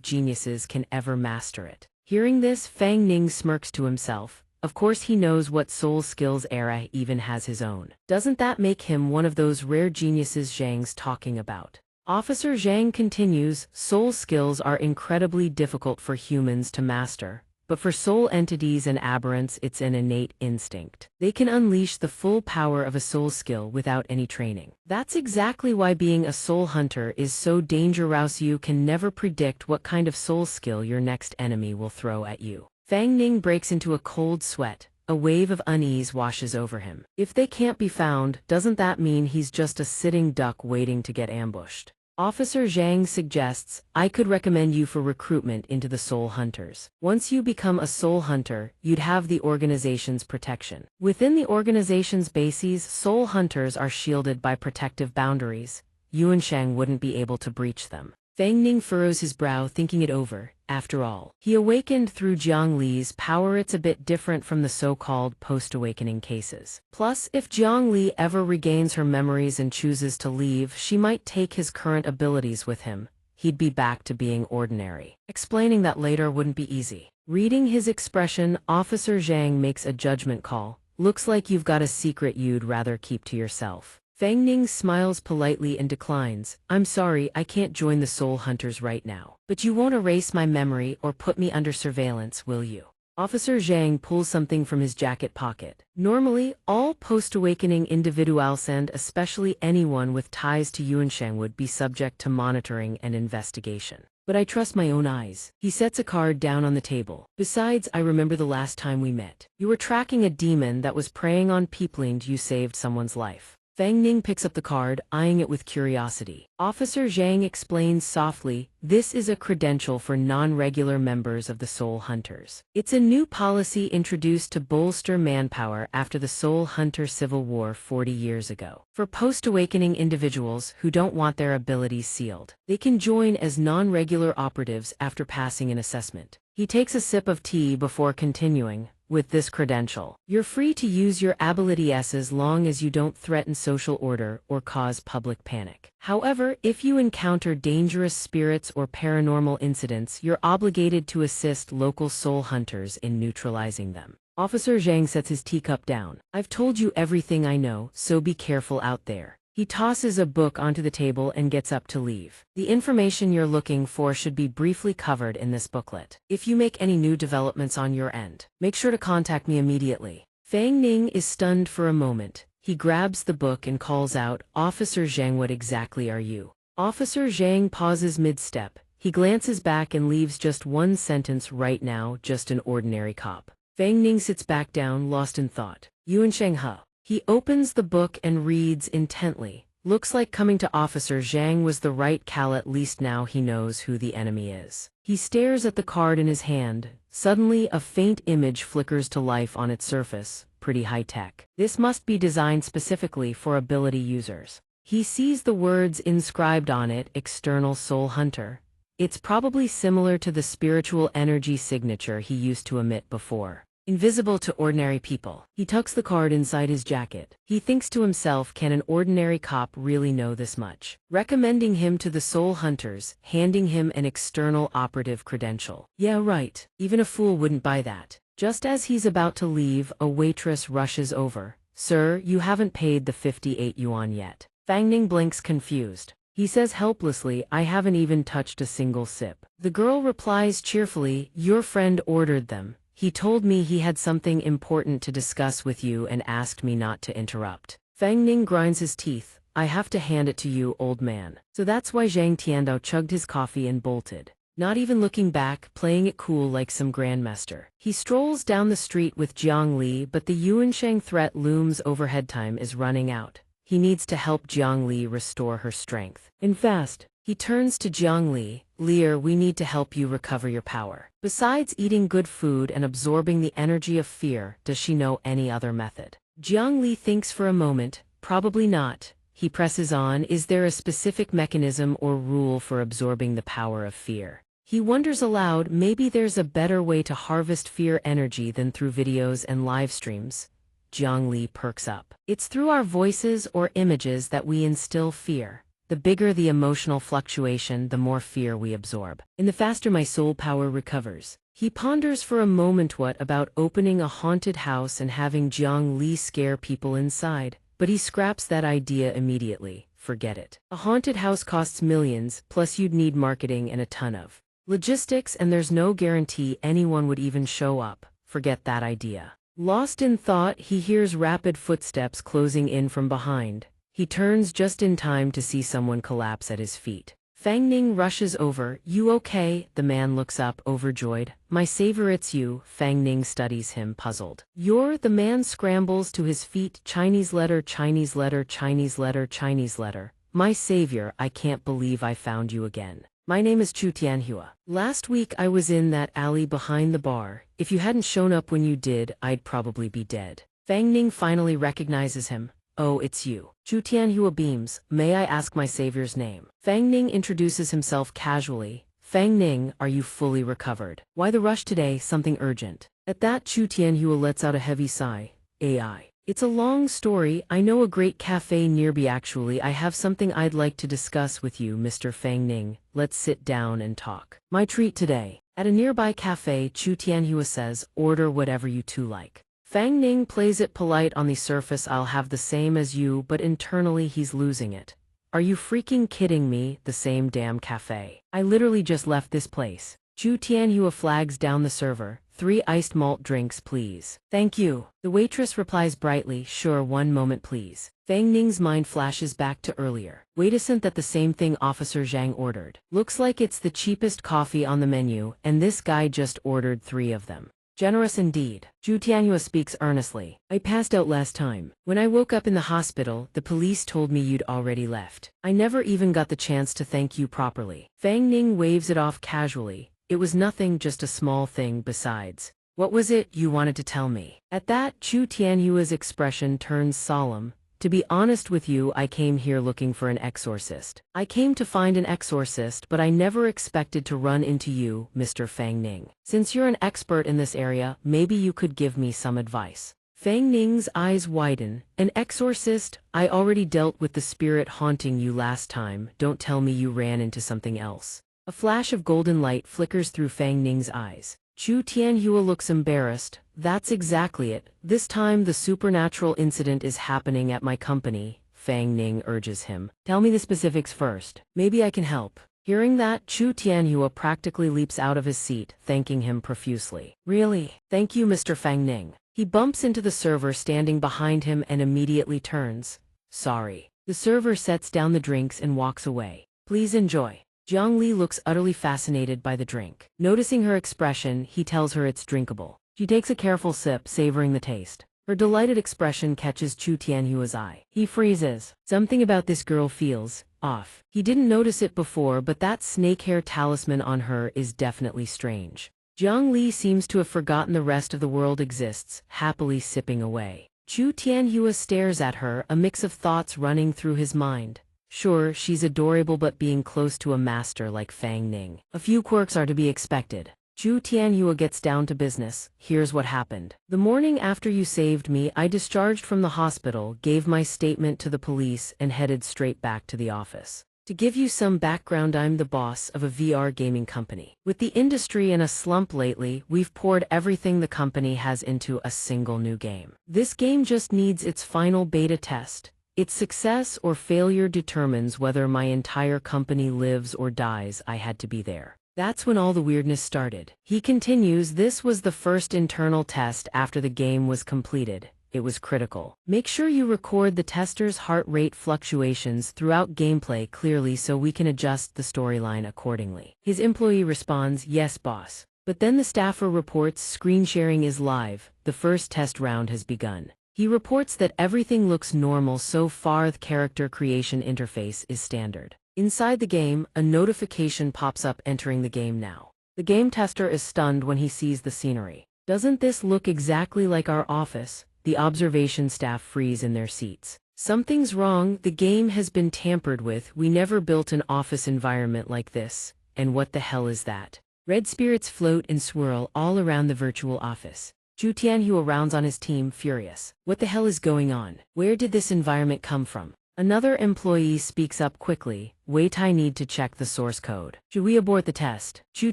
geniuses can ever master it. Hearing this, Fang Ning smirks to himself. Of course he knows what soul skills era even has his own. Doesn't that make him one of those rare geniuses Zhang's talking about? Officer Zhang continues, soul skills are incredibly difficult for humans to master. But for soul entities and aberrants, it's an innate instinct. They can unleash the full power of a soul skill without any training. That's exactly why being a soul hunter is so dangerous. You can never predict what kind of soul skill your next enemy will throw at you. Fang Ning breaks into a cold sweat. A wave of unease washes over him. If they can't be found, doesn't that mean he's just a sitting duck waiting to get ambushed? Officer Zhang suggests, I could recommend you for recruitment into the Soul Hunters. Once you become a Soul Hunter, you'd have the organization's protection. Within the organization's bases, Soul Hunters are shielded by protective boundaries. Yuanshang wouldn't be able to breach them. Fang Ning furrows his brow, thinking it over. After all, he awakened through Jiang Li's power. It's a bit different from the so-called post-awakening cases. Plus, if Jiang Li ever regains her memories and chooses to leave, she might take his current abilities with him. He'd be back to being ordinary. Explaining that later wouldn't be easy. Reading his expression, Officer Zhang makes a judgment call. Looks like you've got a secret you'd rather keep to yourself. Fang Ning smiles politely and declines. I'm sorry, I can't join the Soul Hunters right now. But you won't erase my memory or put me under surveillance, will you? Officer Zhang pulls something from his jacket pocket. Normally, all post-awakening individuals, and especially anyone with ties to Yuanshang, would be subject to monitoring and investigation. But I trust my own eyes. He sets a card down on the table. Besides, I remember the last time we met. You were tracking a demon that was preying on people and you saved someone's life. Fang Ning picks up the card, eyeing it with curiosity. Officer Zhang explains softly, this is a credential for non-regular members of the Soul Hunters. It's a new policy introduced to bolster manpower after the Soul Hunter Civil War 40 years ago. For post-awakening individuals who don't want their abilities sealed, they can join as non-regular operatives after passing an assessment. He takes a sip of tea before continuing. with this credential, you're free to use your abilities as long as you don't threaten social order or cause public panic. However, if you encounter dangerous spirits or paranormal incidents, you're obligated to assist local soul hunters in neutralizing them. Officer Zhang sets his teacup down. I've told you everything I know, so be careful out there. He tosses a book onto the table and gets up to leave. The information you're looking for should be briefly covered in this booklet. If you make any new developments on your end, make sure to contact me immediately. Fang Ning is stunned for a moment. He grabs the book and calls out, Officer Zhang, what exactly are you? Officer Zhang pauses mid-step. He glances back and leaves just one sentence, right now, just an ordinary cop. Fang Ning sits back down, lost in thought. Yuan Shenghe. He opens the book and reads intently. Looks like coming to Officer Zhang was the right call, at least now he knows who the enemy is. He stares at the card in his hand. Suddenly, a faint image flickers to life on its surface. Pretty high-tech. This must be designed specifically for ability users. He sees the words inscribed on it, External Soul Hunter. It's probably similar to the spiritual energy signature he used to emit before. Invisible to ordinary people. He tucks the card inside his jacket. He thinks to himself, can an ordinary cop really know this much? Recommending him to the soul hunters, handing him an external operative credential. Yeah, right. Even a fool wouldn't buy that. Just as he's about to leave, a waitress rushes over. Sir, you haven't paid the 58 yuan yet. Fang Ning blinks confused. He says helplessly, I haven't even touched a single sip. The girl replies cheerfully, your friend ordered them. He told me he had something important to discuss with you and asked me not to interrupt. Fang Ning grinds his teeth. I have to hand it to you, old man. So that's why Zhang Tiandao chugged his coffee and bolted. Not even looking back, playing it cool like some grandmaster. He strolls down the street with Jiang Li, but the Yuansheng threat looms overhead. Time is running out. He needs to help Jiang Li restore her strength. In fast. He turns to Jiang Li. Lear, we need to help you recover your power. Besides eating good food and absorbing the energy of fear, does she know any other method? Jiang Li thinks for a moment. Probably not. He presses on. Is there a specific mechanism or rule for absorbing the power of fear? He wonders aloud, maybe there's a better way to harvest fear energy than through videos and live streams. Jiang Li perks up. It's through our voices or images that we instill fear. The bigger the emotional fluctuation, the more fear we absorb, and the faster my soul power recovers. He ponders for a moment. What about opening a haunted house and having Jiang Li scare people inside? But he scraps that idea immediately. Forget it. A haunted house costs millions, plus you'd need marketing and a ton of logistics, and there's no guarantee anyone would even show up. Forget that idea. Lost in thought, he hears rapid footsteps closing in from behind. He turns just in time to see someone collapse at his feet. Fang Ning rushes over. You okay? The man looks up, overjoyed. My savior, it's you. Fang Ning studies him, puzzled. You're? The man scrambles to his feet. Chinese letter, Chinese letter, Chinese letter, Chinese letter. My savior, I can't believe I found you again. My name is Chu Tianhua. Last week I was in that alley behind the bar. If you hadn't shown up when you did, I'd probably be dead. Fang Ning finally recognizes him. Oh, it's you. Chu Tianhua beams. May I ask my savior's name? Fang Ning introduces himself casually. Fang Ning, are you fully recovered? Why the rush today? Something urgent. At that, Chu Tianhua lets out a heavy sigh. AI. It's a long story. I know a great cafe nearby. Actually, I have something I'd like to discuss with you, Mr. Fang Ning. Let's sit down and talk. My treat today. At a nearby cafe, Chu Tianhua says, order whatever you two like. Fang Ning plays it polite on the surface. I'll have the same as you, but internally he's losing it. Are you freaking kidding me? The same damn cafe. I literally just left this place. Chu Tianhua flags down the server. 3 iced malt drinks, please. Thank you. The waitress replies brightly, sure, 1 moment please. Fang Ning's mind flashes back to earlier. Wait, isn't that the same thing Officer Zhang ordered? Looks like it's the cheapest coffee on the menu, and this guy just ordered 3 of them. Generous indeed. Chu Tianhua speaks earnestly. I passed out last time. When I woke up in the hospital, the police told me you'd already left. I never even got the chance to thank you properly. Fang Ning waves it off casually. It was nothing, just a small thing. Besides, what was it you wanted to tell me? At that, Chu Tianhua's expression turns solemn. To be honest with you, I came here looking for an exorcist. I came to find an exorcist, but I never expected to run into you, Mr. Fang Ning. Since you're an expert in this area, maybe you could give me some advice. Fang Ning's eyes widen. An exorcist? I already dealt with the spirit haunting you last time. Don't tell me you ran into something else. A flash of golden light flickers through Fang Ning's eyes. Chu Tianhua looks embarrassed. That's exactly it. This time the supernatural incident is happening at my company, Fang Ning urges him. Tell me the specifics first. Maybe I can help. Hearing that, Chu Tianhua practically leaps out of his seat, thanking him profusely. Really? Thank you, Mr. Fang Ning. He bumps into the server standing behind him and immediately turns. Sorry. The server sets down the drinks and walks away. Please enjoy. Jiang Li looks utterly fascinated by the drink. Noticing her expression, he tells her it's drinkable. She takes a careful sip, savoring the taste. Her delighted expression catches Chu Tianhua's eye. He freezes. Something about this girl feels off. He didn't notice it before, but that snake hair talisman on her is definitely strange. Jiang Li seems to have forgotten the rest of the world exists, happily sipping away. Chu Tianhua stares at her, a mix of thoughts running through his mind. Sure, she's adorable, but being close to a master like Fang Ning, a few quirks are to be expected. Chu Tianhua gets down to business. Here's what happened. The morning after you saved me, I discharged from the hospital, gave my statement to the police, and headed straight back to the office. To give you some background, I'm the boss of a VR gaming company. With the industry in a slump lately, we've poured everything the company has into a single new game. This game just needs its final beta test. Its success or failure determines whether my entire company lives or dies. I had to be there. That's when all the weirdness started. He continues, this was the first internal test after the game was completed. It was critical. Make sure you record the tester's heart rate fluctuations throughout gameplay clearly so we can adjust the storyline accordingly. His employee responds, yes, boss. But then the staffer reports screen sharing is live. The first test round has begun. He reports that everything looks normal so far. The character creation interface is standard. Inside the game, a notification pops up entering the game now. The game tester is stunned when he sees the scenery. Doesn't this look exactly like our office? The observation staff freeze in their seats. Something's wrong. The game has been tampered with. We never built an office environment like this. And what the hell is that? Red spirits float and swirl all around the virtual office. Chu Tianhua rounds on his team, furious. What the hell is going on? Where did this environment come from? Another employee speaks up quickly. Wait, I need to check the source code. Should we abort the test? Chu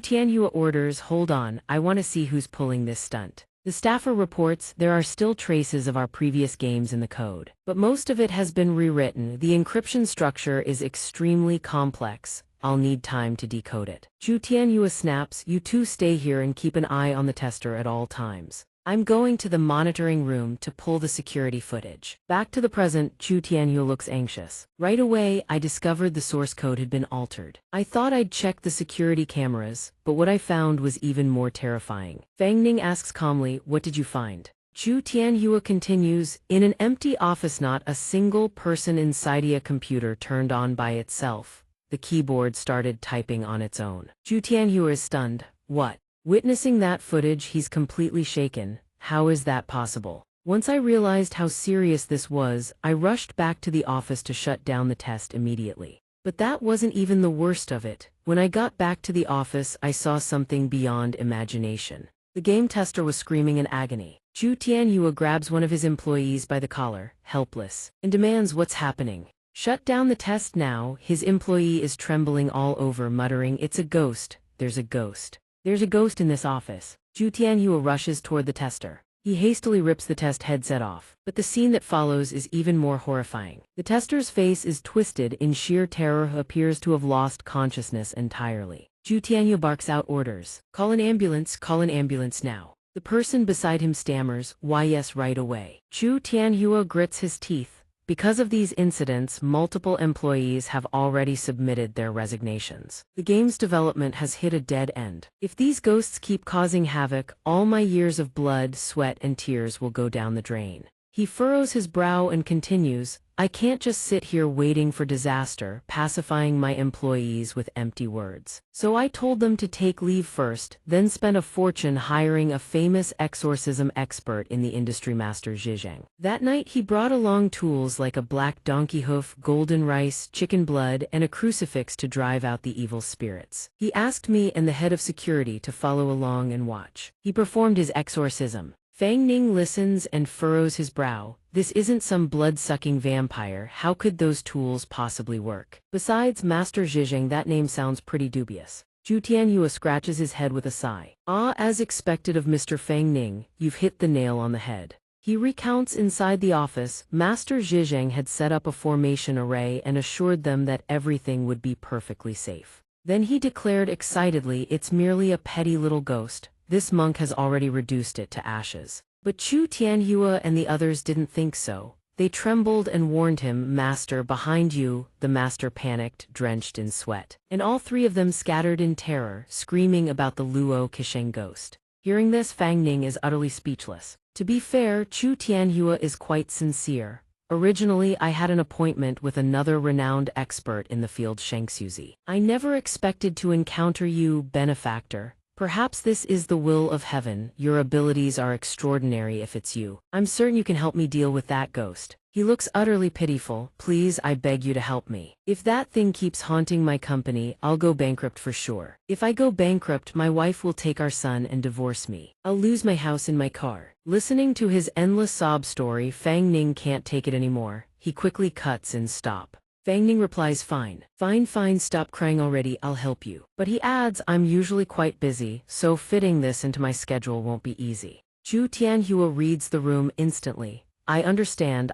Tianhua orders, hold on, I want to see who's pulling this stunt. The staffer reports, there are still traces of our previous games in the code, but most of it has been rewritten. The encryption structure is extremely complex. I'll need time to decode it. Chu Tianhua snaps, you two stay here and keep an eye on the tester at all times. I'm going to the monitoring room to pull the security footage. Back to the present, Chu Tianhua looks anxious. Right away, I discovered the source code had been altered. I thought I'd check the security cameras, but what I found was even more terrifying. Fang Ning asks calmly, what did you find? Chu Tianhua continues, in an empty office, not a single person inside. A computer turned on by itself. The keyboard started typing on its own. Chu Tianhua is stunned. What? Witnessing that footage, he's completely shaken. How is that possible? Once I realized how serious this was, I rushed back to the office to shut down the test immediately. But that wasn't even the worst of it. When I got back to the office, I saw something beyond imagination. The game tester was screaming in agony. Chu Tianhua grabs one of his employees by the collar, helpless, and demands, what's happening? Shut down the test now. His employee is trembling all over, muttering, it's a ghost. There's a ghost. There's a ghost in this office. Chu Tianhua rushes toward the tester. He hastily rips the test headset off, but the scene that follows is even more horrifying. The tester's face is twisted in sheer terror, who appears to have lost consciousness entirely. Chu Tianhua barks out orders. Call an ambulance now. The person beside him stammers, why yes, right away. Chu Tianhua grits his teeth. Because of these incidents, multiple employees have already submitted their resignations. The game's development has hit a dead end. If these ghosts keep causing havoc, all my years of blood, sweat, and tears will go down the drain. He furrows his brow and continues, I can't just sit here waiting for disaster, pacifying my employees with empty words. So I told them to take leave first, then spent a fortune hiring a famous exorcism expert in the industry, Master Zhizheng. That night he brought along tools like a black donkey hoof, golden rice, chicken blood, and a crucifix to drive out the evil spirits. He asked me and the head of security to follow along and watch. He performed his exorcism. Fang Ning listens and furrows his brow. This isn't some blood-sucking vampire. How could those tools possibly work? Besides, Master Zhizheng, that name sounds pretty dubious. Zhu Tianyue scratches his head with a sigh. Ah, as expected of Mr. Fang Ning, you've hit the nail on the head. He recounts inside the office, Master Zhizheng had set up a formation array and assured them that everything would be perfectly safe. Then he declared excitedly, it's merely a petty little ghost. This monk has already reduced it to ashes. But Chu Tianyue and the others didn't think so. They trembled and warned him, Master, behind you. The master panicked, drenched in sweat. And all three of them scattered in terror, screaming about the Luo Qisheng ghost. Hearing this, Fang Ning is utterly speechless. To be fair, Chu Tianyue is quite sincere. Originally, I had an appointment with another renowned expert in the field, xianxia. I never expected to encounter you, benefactor. Perhaps this is the will of heaven. Your abilities are extraordinary if it's you. I'm certain you can help me deal with that ghost. He looks utterly pitiful. Please, I beg you to help me. If that thing keeps haunting my company, I'll go bankrupt for sure. If I go bankrupt, my wife will take our son and divorce me. I'll lose my house and my car. Listening to his endless sob story, Fang Ning can't take it anymore. He quickly cuts in stop. Fang Ning replies, fine, stop crying already, I'll help you. But he adds, I'm usually quite busy, so fitting this into my schedule won't be easy. Zhu Tianyue reads the room instantly. I understand.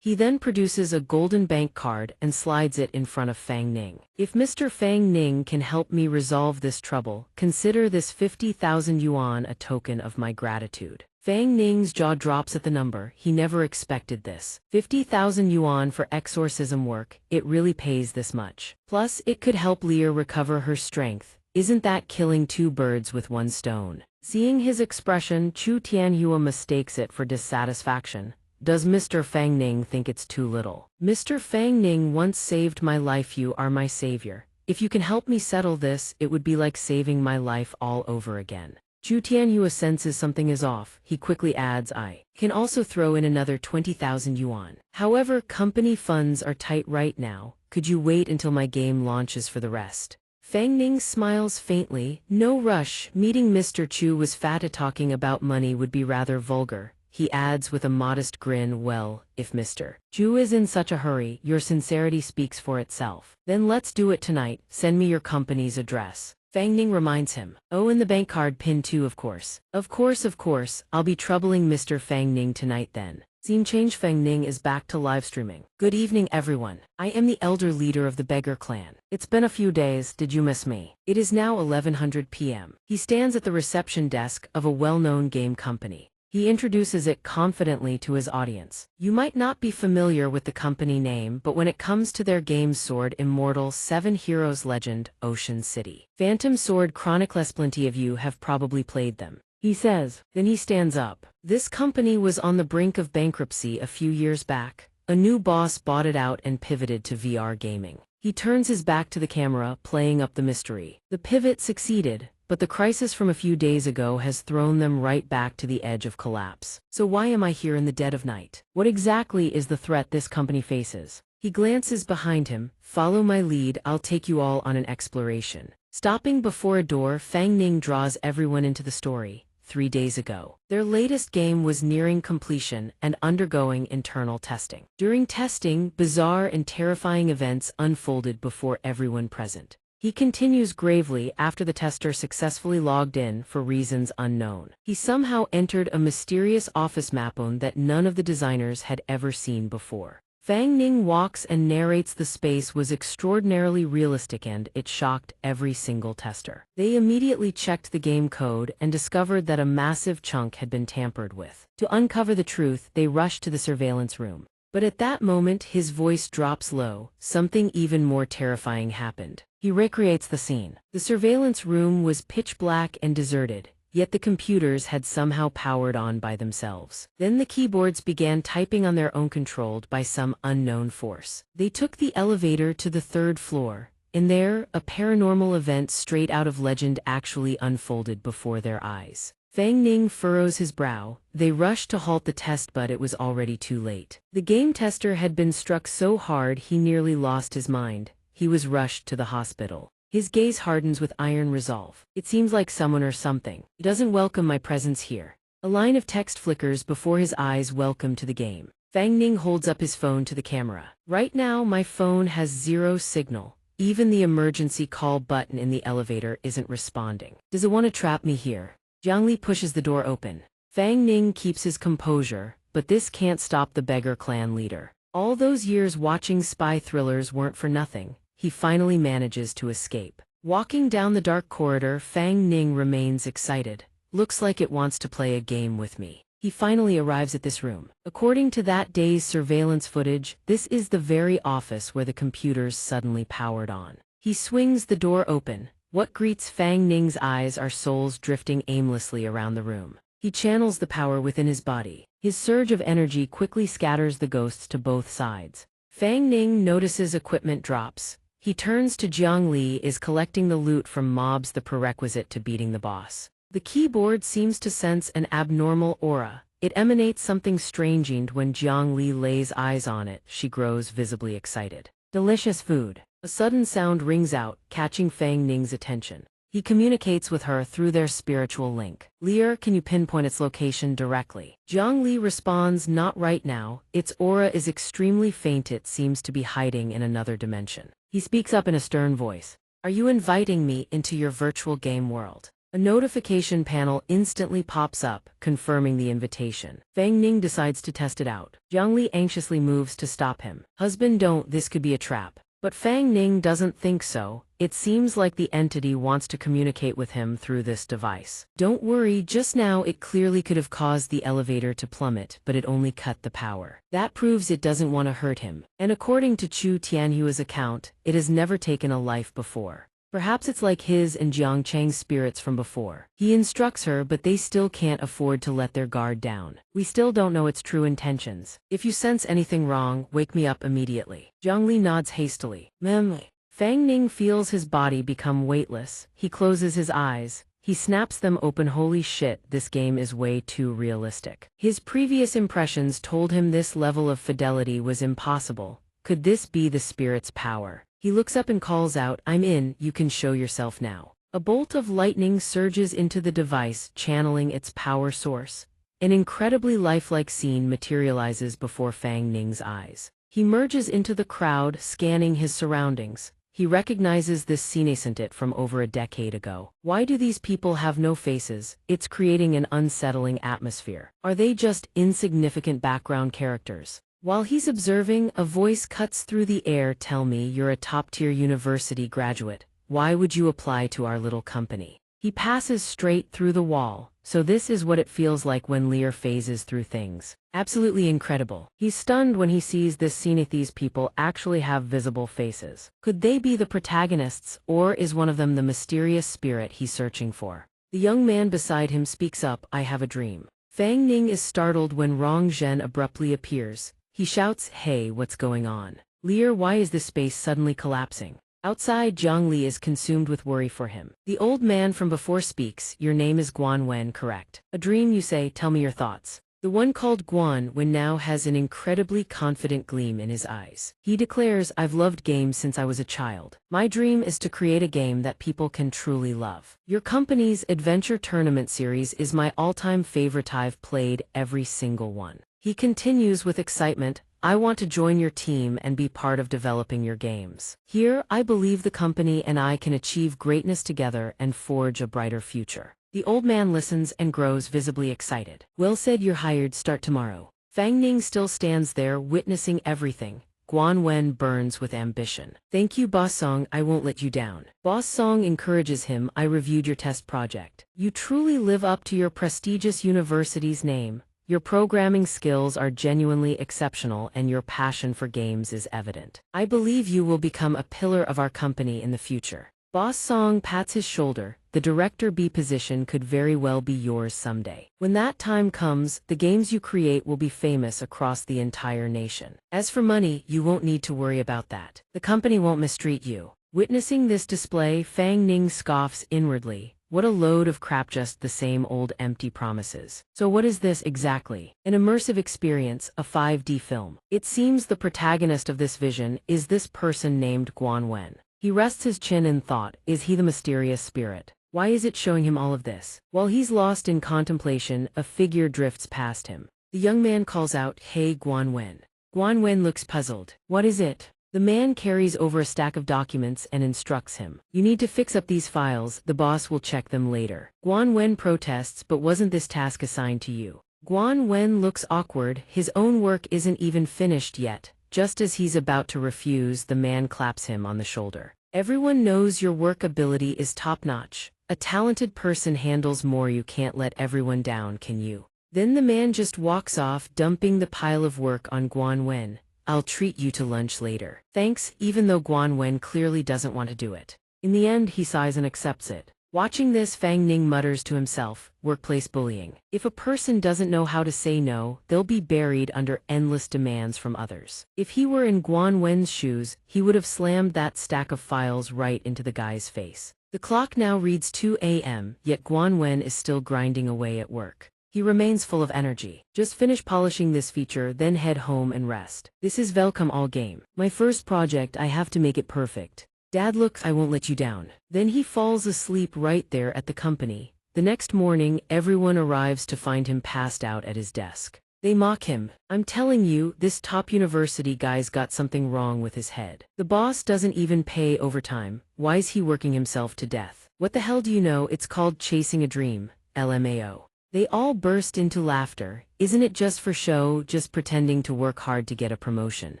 He then produces a golden bank card and slides it in front of Fang Ning. If Mr. Fang Ning can help me resolve this trouble, consider this 50,000 yuan a token of my gratitude. Fang Ning's jaw drops at the number. He never expected this. 50,000 yuan for exorcism work, it really pays this much. Plus, it could help Lear recover her strength. Isn't that killing two birds with one stone? Seeing his expression, Chu Tianyue mistakes it for dissatisfaction. Does Mr. Fang Ning think it's too little? Mr. Fang Ning once saved my life. You are my savior. If you can help me settle this, it would be like saving my life all over again. Chu Tianyue senses something is off. He quickly adds, I can also throw in another 20,000 yuan. However, company funds are tight right now. Could you wait until my game launches for the rest? Fang Ning smiles faintly. No rush. Meeting Mr. Chu was fat. Talking about money would be rather vulgar. He adds with a modest grin, well, if Mr. Chu is in such a hurry, your sincerity speaks for itself. Then let's do it tonight. Send me your company's address. Fang Ning reminds him. Oh, and the bank card pin too, of course. Of course. I'll be troubling Mr. Fang Ning tonight then. Scene change. Fang Ning is back to live streaming. Good evening, everyone. I am the elder leader of the beggar clan. It's been a few days. Did you miss me? It is now 1100 p.m. He stands at the reception desk of a well-known game company. He introduces it confidently to his audience. You might not be familiar with the company name, but when it comes to their game Sword Immortal 7 Heroes Legend, Ocean City, Phantom Sword Chronicles, plenty of you have probably played them. He says. Then he stands up. This company was on the brink of bankruptcy a few years back. A new boss bought it out and pivoted to VR gaming. He turns his back to the camera, playing up the mystery. The pivot succeeded, but the crisis from a few days ago has thrown them right back to the edge of collapse. So why am I here in the dead of night? What exactly is the threat this company faces? He glances behind him. Follow my lead, I'll take you all on an exploration. Stopping before a door, Fang Ning draws everyone into the story. 3 days ago, their latest game was nearing completion and undergoing internal testing. During testing, bizarre and terrifying events unfolded before everyone present. He continues gravely after the tester successfully logged in for reasons unknown. He somehow entered a mysterious office mapone that none of the designers had ever seen before. Fang Ning walks and narrates the space was extraordinarily realistic and it shocked every single tester. They immediately checked the game code and discovered that a massive chunk had been tampered with. To uncover the truth, they rushed to the surveillance room. But at that moment, his voice drops low. Something even more terrifying happened. He recreates the scene. The surveillance room was pitch black and deserted. yet the computers had somehow powered on by themselves. Then the keyboards began typing on their own, controlled by some unknown force. They took the elevator to the 3rd floor, and there, a paranormal event straight out of legend actually unfolded before their eyes. Fang Ning furrows his brow. They rushed to halt the test, but it was already too late. The game tester had been struck so hard he nearly lost his mind. He was rushed to the hospital. His gaze hardens with iron resolve. It seems like someone or something doesn't welcome my presence here. A line of text flickers before his eyes. Welcome to the game. Fang Ning holds up his phone to the camera. Right now, my phone has 0 signal. Even the emergency call button in the elevator isn't responding. Does it want to trap me here? Jiang Li pushes the door open. Fang Ning keeps his composure, but this can't stop the beggar clan leader. All those years watching spy thrillers weren't for nothing. He finally manages to escape. Walking down the dark corridor, Fang Ning remains excited. Looks like it wants to play a game with me. He finally arrives at this room. According to that day's surveillance footage, this is the very office where the computers suddenly powered on. He swings the door open. What greets Fang Ning's eyes are souls drifting aimlessly around the room. He channels the power within his body. His surge of energy quickly scatters the ghosts to both sides. Fang Ning notices equipment drops. He turns to Jiang Li. Is collecting the loot from mobs the prerequisite to beating the boss? The keyboard seems to sense an abnormal aura. It emanates something strange, and when Jiang Li lays eyes on it, she grows visibly excited. Delicious food. A sudden sound rings out, catching Fang Ning's attention. He communicates with her through their spiritual link. Lear, can you pinpoint its location directly? Jiang Li responds, not right now. Its aura is extremely faint. It seems to be hiding in another dimension. He speaks up in a stern voice. Are you inviting me into your virtual game world? A notification panel instantly pops up, confirming the invitation. Fang Ning decides to test it out. Jiang Li anxiously moves to stop him. Husband, don't, this could be a trap. But Fang Ning doesn't think so. It seems like the entity wants to communicate with him through this device. Don't worry, just now it clearly could have caused the elevator to plummet, but it only cut the power. That proves it doesn't want to hurt him. And according to Chu Tianhua's account, it has never taken a life before. Perhaps it's like his and Jiang Chang's spirits from before. He instructs her, but they still can't afford to let their guard down. We still don't know its true intentions. If you sense anything wrong, wake me up immediately. Jiang Li nods hastily. Mem. Fang Ning feels his body become weightless. He closes his eyes. He snaps them open. Holy shit, this game is way too realistic. His previous impressions told him this level of fidelity was impossible. Could this be the spirit's power? He looks up and calls out, I'm in, you can show yourself now. A bolt of lightning surges into the device, channeling its power source. An incredibly lifelike scene materializes before Fang Ning's eyes. He merges into the crowd, scanning his surroundings. He recognizes this scene it from over a decade ago. Why do these people have no faces? It's creating an unsettling atmosphere. Are they just insignificant background characters? While he's observing, a voice cuts through the air. Tell me, you're a top-tier university graduate. Why would you apply to our little company? He passes straight through the wall. So this is what it feels like when Lear phases through things. Absolutely incredible. He's stunned when he sees this scene. These people actually have visible faces. Could they be the protagonists, or is one of them the mysterious spirit he's searching for? The young man beside him speaks up, I have a dream. Fang Ning is startled when Rong Zhen abruptly appears. He shouts, hey, what's going on? Lear, why is this space suddenly collapsing? Outside, Jiang Li is consumed with worry for him. The old man from before speaks, your name is Guan Wen, correct? A dream, you say, tell me your thoughts. The one called Guan Wen now has an incredibly confident gleam in his eyes. He declares, I've loved games since I was a child. My dream is to create a game that people can truly love. Your company's Adventure Tournament series is my all-time favorite. I've played every single one. He continues with excitement, I want to join your team and be part of developing your games. Here, I believe the company and I can achieve greatness together and forge a brighter future. The old man listens and grows visibly excited. Well said, you're hired, start tomorrow. Fang Ning still stands there witnessing everything. Guan Wen burns with ambition. Thank you, Boss Song, I won't let you down. Boss Song encourages him, I reviewed your test project. You truly live up to your prestigious university's name. Your programming skills are genuinely exceptional and your passion for games is evident. I believe you will become a pillar of our company in the future. Boss Song pats his shoulder. The Director B position could very well be yours someday. When that time comes, the games you create will be famous across the entire nation. As for money, you won't need to worry about that. The company won't mistreat you. Witnessing this display, Fang Ning scoffs inwardly. What a load of crap, just the same old empty promises. So what is this exactly? An immersive experience, a 5D film. It seems the protagonist of this vision is this person named Guan Wen. He rests his chin in thought. Is he the mysterious spirit? Why is it showing him all of this? While he's lost in contemplation, a figure drifts past him. The young man calls out, "Hey Guan Wen." Guan Wen looks puzzled. What is it? The man carries over a stack of documents and instructs him. You need to fix up these files, the boss will check them later. Guan Wen protests, but wasn't this task assigned to you? Guan Wen looks awkward, his own work isn't even finished yet. Just as he's about to refuse, the man claps him on the shoulder. Everyone knows your work ability is top-notch. A talented person handles more. You can't let everyone down, can you? Then the man just walks off, dumping the pile of work on Guan Wen. I'll treat you to lunch later. Thanks, even though Guan Wen clearly doesn't want to do it. In the end, he sighs and accepts it. Watching this, Fang Ning mutters to himself, workplace bullying. If a person doesn't know how to say no, they'll be buried under endless demands from others. If he were in Guan Wen's shoes, he would have slammed that stack of files right into the guy's face. The clock now reads 2 a.m., yet Guan Wen is still grinding away at work. He remains full of energy. Just finish polishing this feature, then head home and rest. This is Welcome All Game. My first project, I have to make it perfect. Dad, look, I won't let you down. Then he falls asleep right there at the company. The next morning, everyone arrives to find him passed out at his desk. They mock him. I'm telling you, this top university guy's got something wrong with his head. The boss doesn't even pay overtime. Why is he working himself to death? What the hell do you know? It's called chasing a dream. LMAO. They all burst into laughter. Isn't it just for show, just pretending to work hard to get a promotion?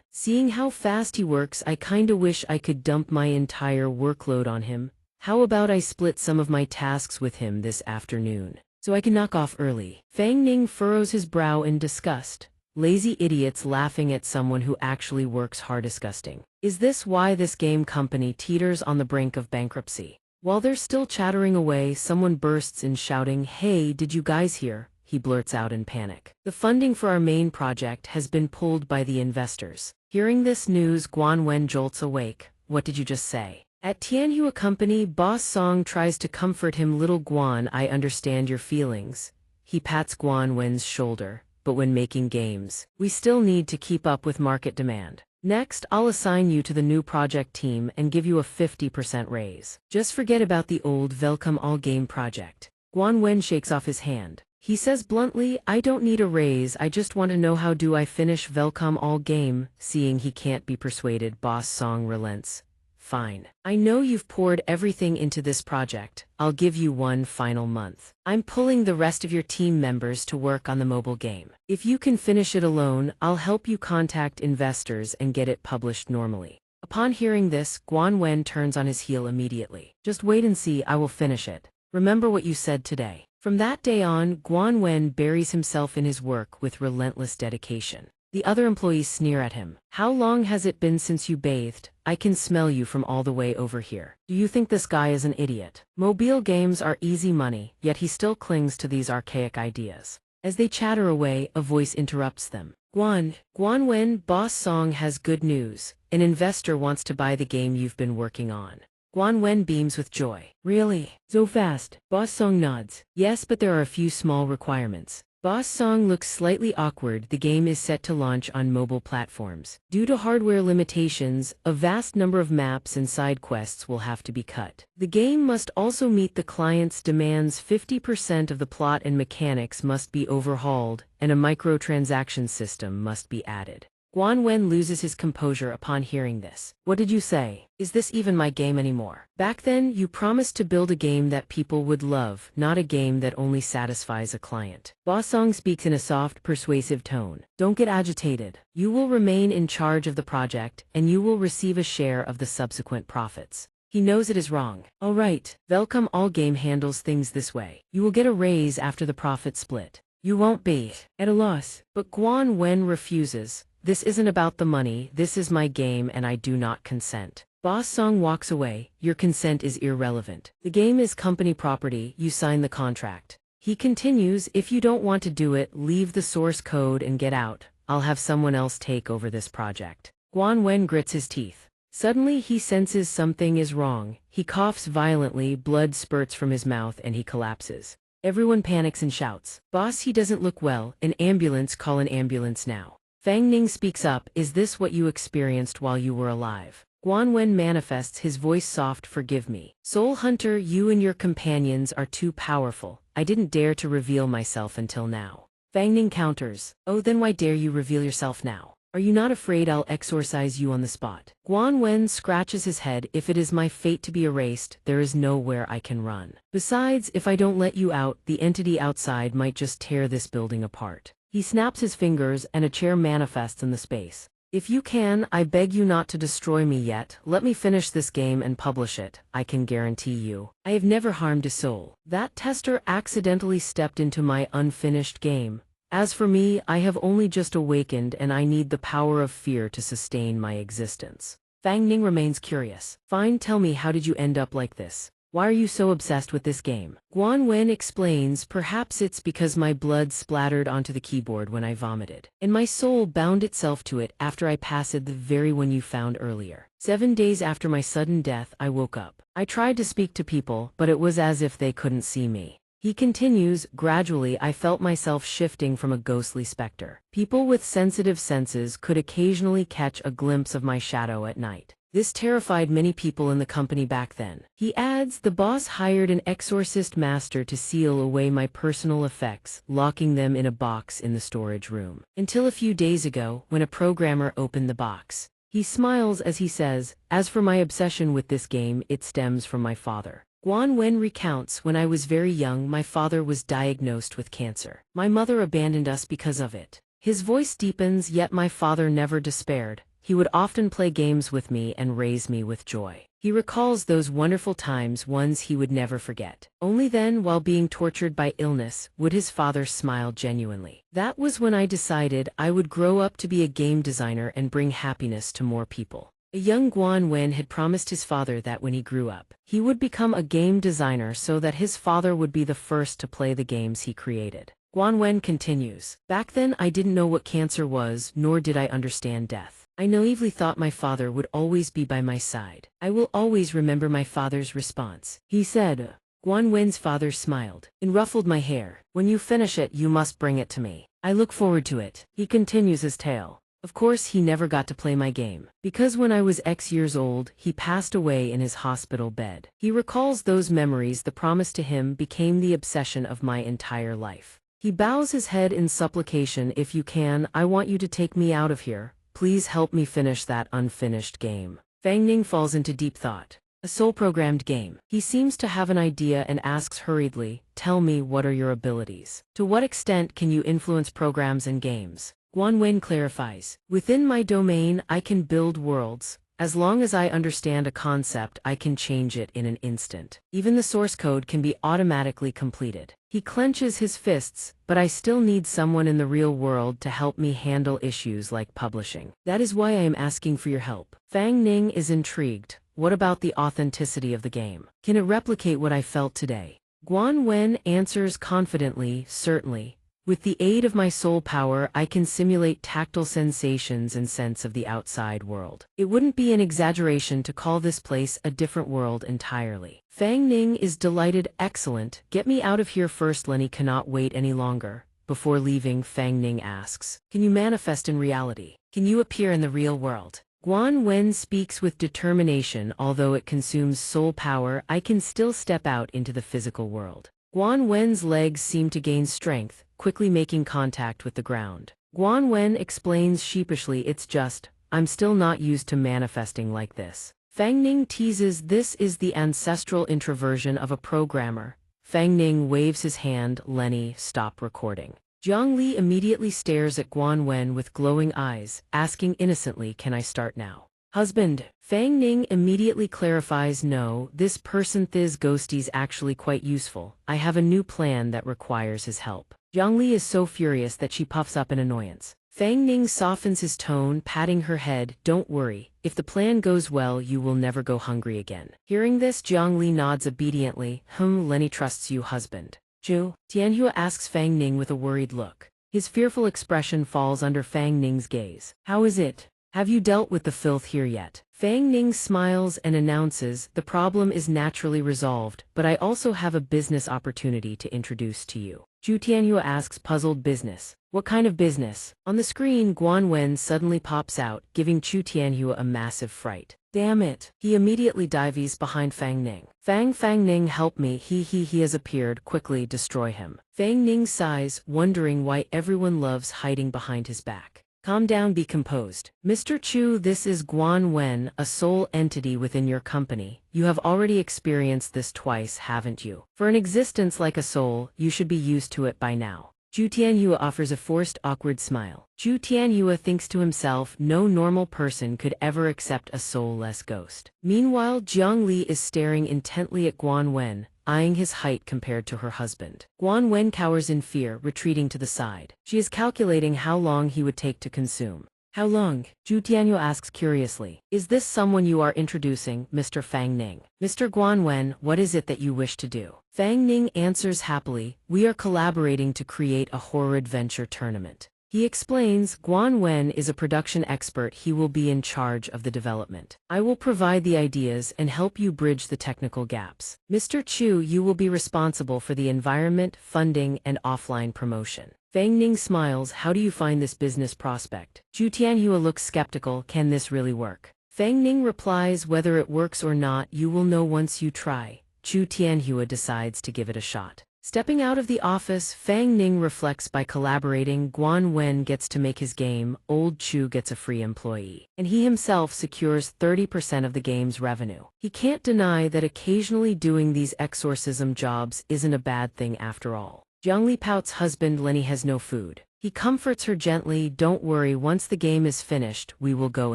Seeing how fast he works, I kinda wish I could dump my entire workload on him. How about I split some of my tasks with him this afternoon, so I can knock off early? Fang Ning furrows his brow in disgust. Lazy idiots laughing at someone who actually works hard. Disgusting. Is this why this game company teeters on the brink of bankruptcy? While they're still chattering away, someone bursts in shouting, "Hey, did you guys hear?" He blurts out in panic. The funding for our main project has been pulled by the investors. Hearing this news, Guan Wen jolts awake. What did you just say? At Tianhua Company, Boss Song tries to comfort him. Little Guan, I understand your feelings. He pats Guan Wen's shoulder. But when making games, we still need to keep up with market demand. Next, I'll assign you to the new project team and give you a 50% raise. Just forget about the old Welcome All Game project. Guan Wen shakes off his hand. He says bluntly, I don't need a raise, I just want to know how do I finish Welcome All Game. Seeing he can't be persuaded, Boss Song relents. Fine. I know you've poured everything into this project. I'll give you one final month. I'm pulling the rest of your team members to work on the mobile game. If you can finish it alone, I'll help you contact investors and get it published normally. Upon hearing this, Guan Wen turns on his heel immediately. Just wait and see, I will finish it. Remember what you said today. From that day on, Guan Wen buries himself in his work with relentless dedication. The other employees sneer at him. How long has it been since you bathed? I can smell you from all the way over here. Do you think this guy is an idiot? Mobile games are easy money, yet he still clings to these archaic ideas. As they chatter away, a voice interrupts them. Guan Wen, Boss Song has good news. An investor wants to buy the game you've been working on. Guan Wen beams with joy. Really? So fast? Boss Song nods. Yes, but there are a few small requirements. Boss Song looks slightly awkward. The game is set to launch on mobile platforms. Due to hardware limitations, a vast number of maps and side quests will have to be cut. The game must also meet the client's demands. 50% of the plot and mechanics must be overhauled, and a microtransaction system must be added. Guan Wen loses his composure upon hearing this. What did you say? Is this even my game anymore? Back then, you promised to build a game that people would love, not a game that only satisfies a client. Boss Song speaks in a soft, persuasive tone. Don't get agitated. You will remain in charge of the project, and you will receive a share of the subsequent profits. He knows it is wrong. All right, Welcome All Game handles things this way. You will get a raise after the profit split. You won't be at a loss. But Guan Wen refuses. This isn't about the money, this is my game and I do not consent. Boss Song walks away. Your consent is irrelevant. The game is company property, you sign the contract. He continues, if you don't want to do it, leave the source code and get out. I'll have someone else take over this project. Guan Wen grits his teeth. Suddenly he senses something is wrong. He coughs violently, blood spurts from his mouth and he collapses. Everyone panics and shouts, "Boss, he doesn't look well, an ambulance, call an ambulance now." Fang Ning speaks up, is this what you experienced while you were alive? Guan Wen manifests, his voice soft, forgive me. Soul Hunter, you and your companions are too powerful. I didn't dare to reveal myself until now. Fang Ning counters, oh then why dare you reveal yourself now? Are you not afraid I'll exorcise you on the spot? Guan Wen scratches his head, if it is my fate to be erased, there is nowhere I can run. Besides, if I don't let you out, the entity outside might just tear this building apart. He snaps his fingers and a chair manifests in the space. If you can, I beg you not to destroy me yet, let me finish this game and publish it, I can guarantee you. I have never harmed a soul. That tester accidentally stepped into my unfinished game. As for me, I have only just awakened and I need the power of fear to sustain my existence. Fang Ning remains curious. Fine, tell me, how did you end up like this? Why are you so obsessed with this game? Guan Wen explains, perhaps it's because my blood splattered onto the keyboard when I vomited, and my soul bound itself to it after I passed the very one you found earlier. 7 days after my sudden death, I woke up. I tried to speak to people, but it was as if they couldn't see me. He continues, gradually I felt myself shifting from a ghostly specter. People with sensitive senses could occasionally catch a glimpse of my shadow at night. This terrified many people in the company back then. He adds, the boss hired an exorcist master to seal away my personal effects, locking them in a box in the storage room. Until a few days ago, when a programmer opened the box. He smiles as he says, as for my obsession with this game, it stems from my father. Guan Wen recounts, when I was very young, my father was diagnosed with cancer. My mother abandoned us because of it. His voice deepens, yet my father never despaired. He would often play games with me and raise me with joy. He recalls those wonderful times, ones he would never forget. Only then, while being tortured by illness, would his father smile genuinely. That was when I decided I would grow up to be a game designer and bring happiness to more people. A young Guan Wen had promised his father that when he grew up, he would become a game designer so that his father would be the first to play the games he created. Guan Wen continues, back then I didn't know what cancer was, nor did I understand death. I naively thought my father would always be by my side. I will always remember my father's response. He said, Guan Wen's father smiled and ruffled my hair. When you finish it, you must bring it to me. I look forward to it. He continues his tale. Of course, he never got to play my game, because when I was X years old, he passed away in his hospital bed. He recalls those memories. The promise to him became the obsession of my entire life. He bows his head in supplication, if you can, I want you to take me out of here. Please help me finish that unfinished game. Fang Ning falls into deep thought. A soul-programmed game. He seems to have an idea and asks hurriedly, tell me, what are your abilities? To what extent can you influence programs and games? Guan Wen clarifies, within my domain I can build worlds. As long as I understand a concept, I can change it in an instant. Even the source code can be automatically completed. He clenches his fists, but I still need someone in the real world to help me handle issues like publishing. That is why I am asking for your help. Fang Ning is intrigued. What about the authenticity of the game? Can it replicate what I felt today? Guan Wen answers confidently, certainly. With the aid of my soul power, I can simulate tactile sensations and sense of the outside world. It wouldn't be an exaggeration to call this place a different world entirely. Fang Ning is delighted. Excellent. Get me out of here first. Lenny cannot wait any longer. Before leaving, Fang Ning asks, can you manifest in reality? Can you appear in the real world? Guan Wen speaks with determination. Although it consumes soul power, I can still step out into the physical world. Guan Wen's legs seem to gain strength, quickly making contact with the ground. Guan Wen explains sheepishly, it's just, I'm still not used to manifesting like this. Fang Ning teases, this is the ancestral introversion of a programmer. Fang Ning waves his hand, Lenny, stop recording. Jiang Li immediately stares at Guan Wen with glowing eyes, asking innocently, can I start now? Husband, Fang Ning immediately clarifies, no, this person Thiz Ghostie's actually quite useful. I have a new plan that requires his help. Jiang Li is so furious that she puffs up in annoyance. Fang Ning softens his tone, patting her head. Don't worry, if the plan goes well you will never go hungry again. Hearing this, Jiang Li nods obediently. Lenny trusts you, husband. Zhu, Tianhua asks Fang Ning with a worried look. His fearful expression falls under Fang Ning's gaze. How is it? Have you dealt with the filth here yet? Fang Ning smiles and announces, the problem is naturally resolved, but I also have a business opportunity to introduce to you. Zhu Tianhua asks, puzzled. Business? What kind of business? On the screen, Guan Wen suddenly pops out, giving Chu Tianhua a massive fright. Damn it! He immediately dives behind Fang Ning. Fang Ning, help me, he has appeared, quickly destroy him. Fang Ning sighs, wondering why everyone loves hiding behind his back. Calm down, be composed. Mr. Chu, this is Guan Wen, a soul entity within your company. You have already experienced this twice, haven't you? For an existence like a soul, you should be used to it by now. Zhu Tianhua offers a forced, awkward smile. Zhu Tianhua thinks to himself, no normal person could ever accept a soulless ghost. Meanwhile, Jiang Li is staring intently at Guan Wen, eyeing his height compared to her husband. Guan Wen cowers in fear, retreating to the side. She is calculating how long he would take to consume. How long? Zhu Tianhua asks curiously. Is this someone you are introducing, Mr. Fang Ning? Mr. Guan Wen, what is it that you wish to do? Fang Ning answers happily, we are collaborating to create a horror adventure tournament. He explains, Guan Wen is a production expert, he will be in charge of the development. I will provide the ideas and help you bridge the technical gaps. Mr. Chu, you will be responsible for the environment, funding, and offline promotion. Fang Ning smiles, how do you find this business prospect? Zhu Tianhua looks skeptical, can this really work? Fang Ning replies, whether it works or not, you will know once you try. Zhu Tianhua decides to give it a shot. Stepping out of the office, Fang Ning reflects, by collaborating, Guan Wen gets to make his game, old Chu gets a free employee, and he himself secures 30% of the game's revenue. He can't deny that occasionally doing these exorcism jobs isn't a bad thing after all. Jiang Li Pao's husband Lenny has no food. He comforts her gently, don't worry, once the game is finished, we will go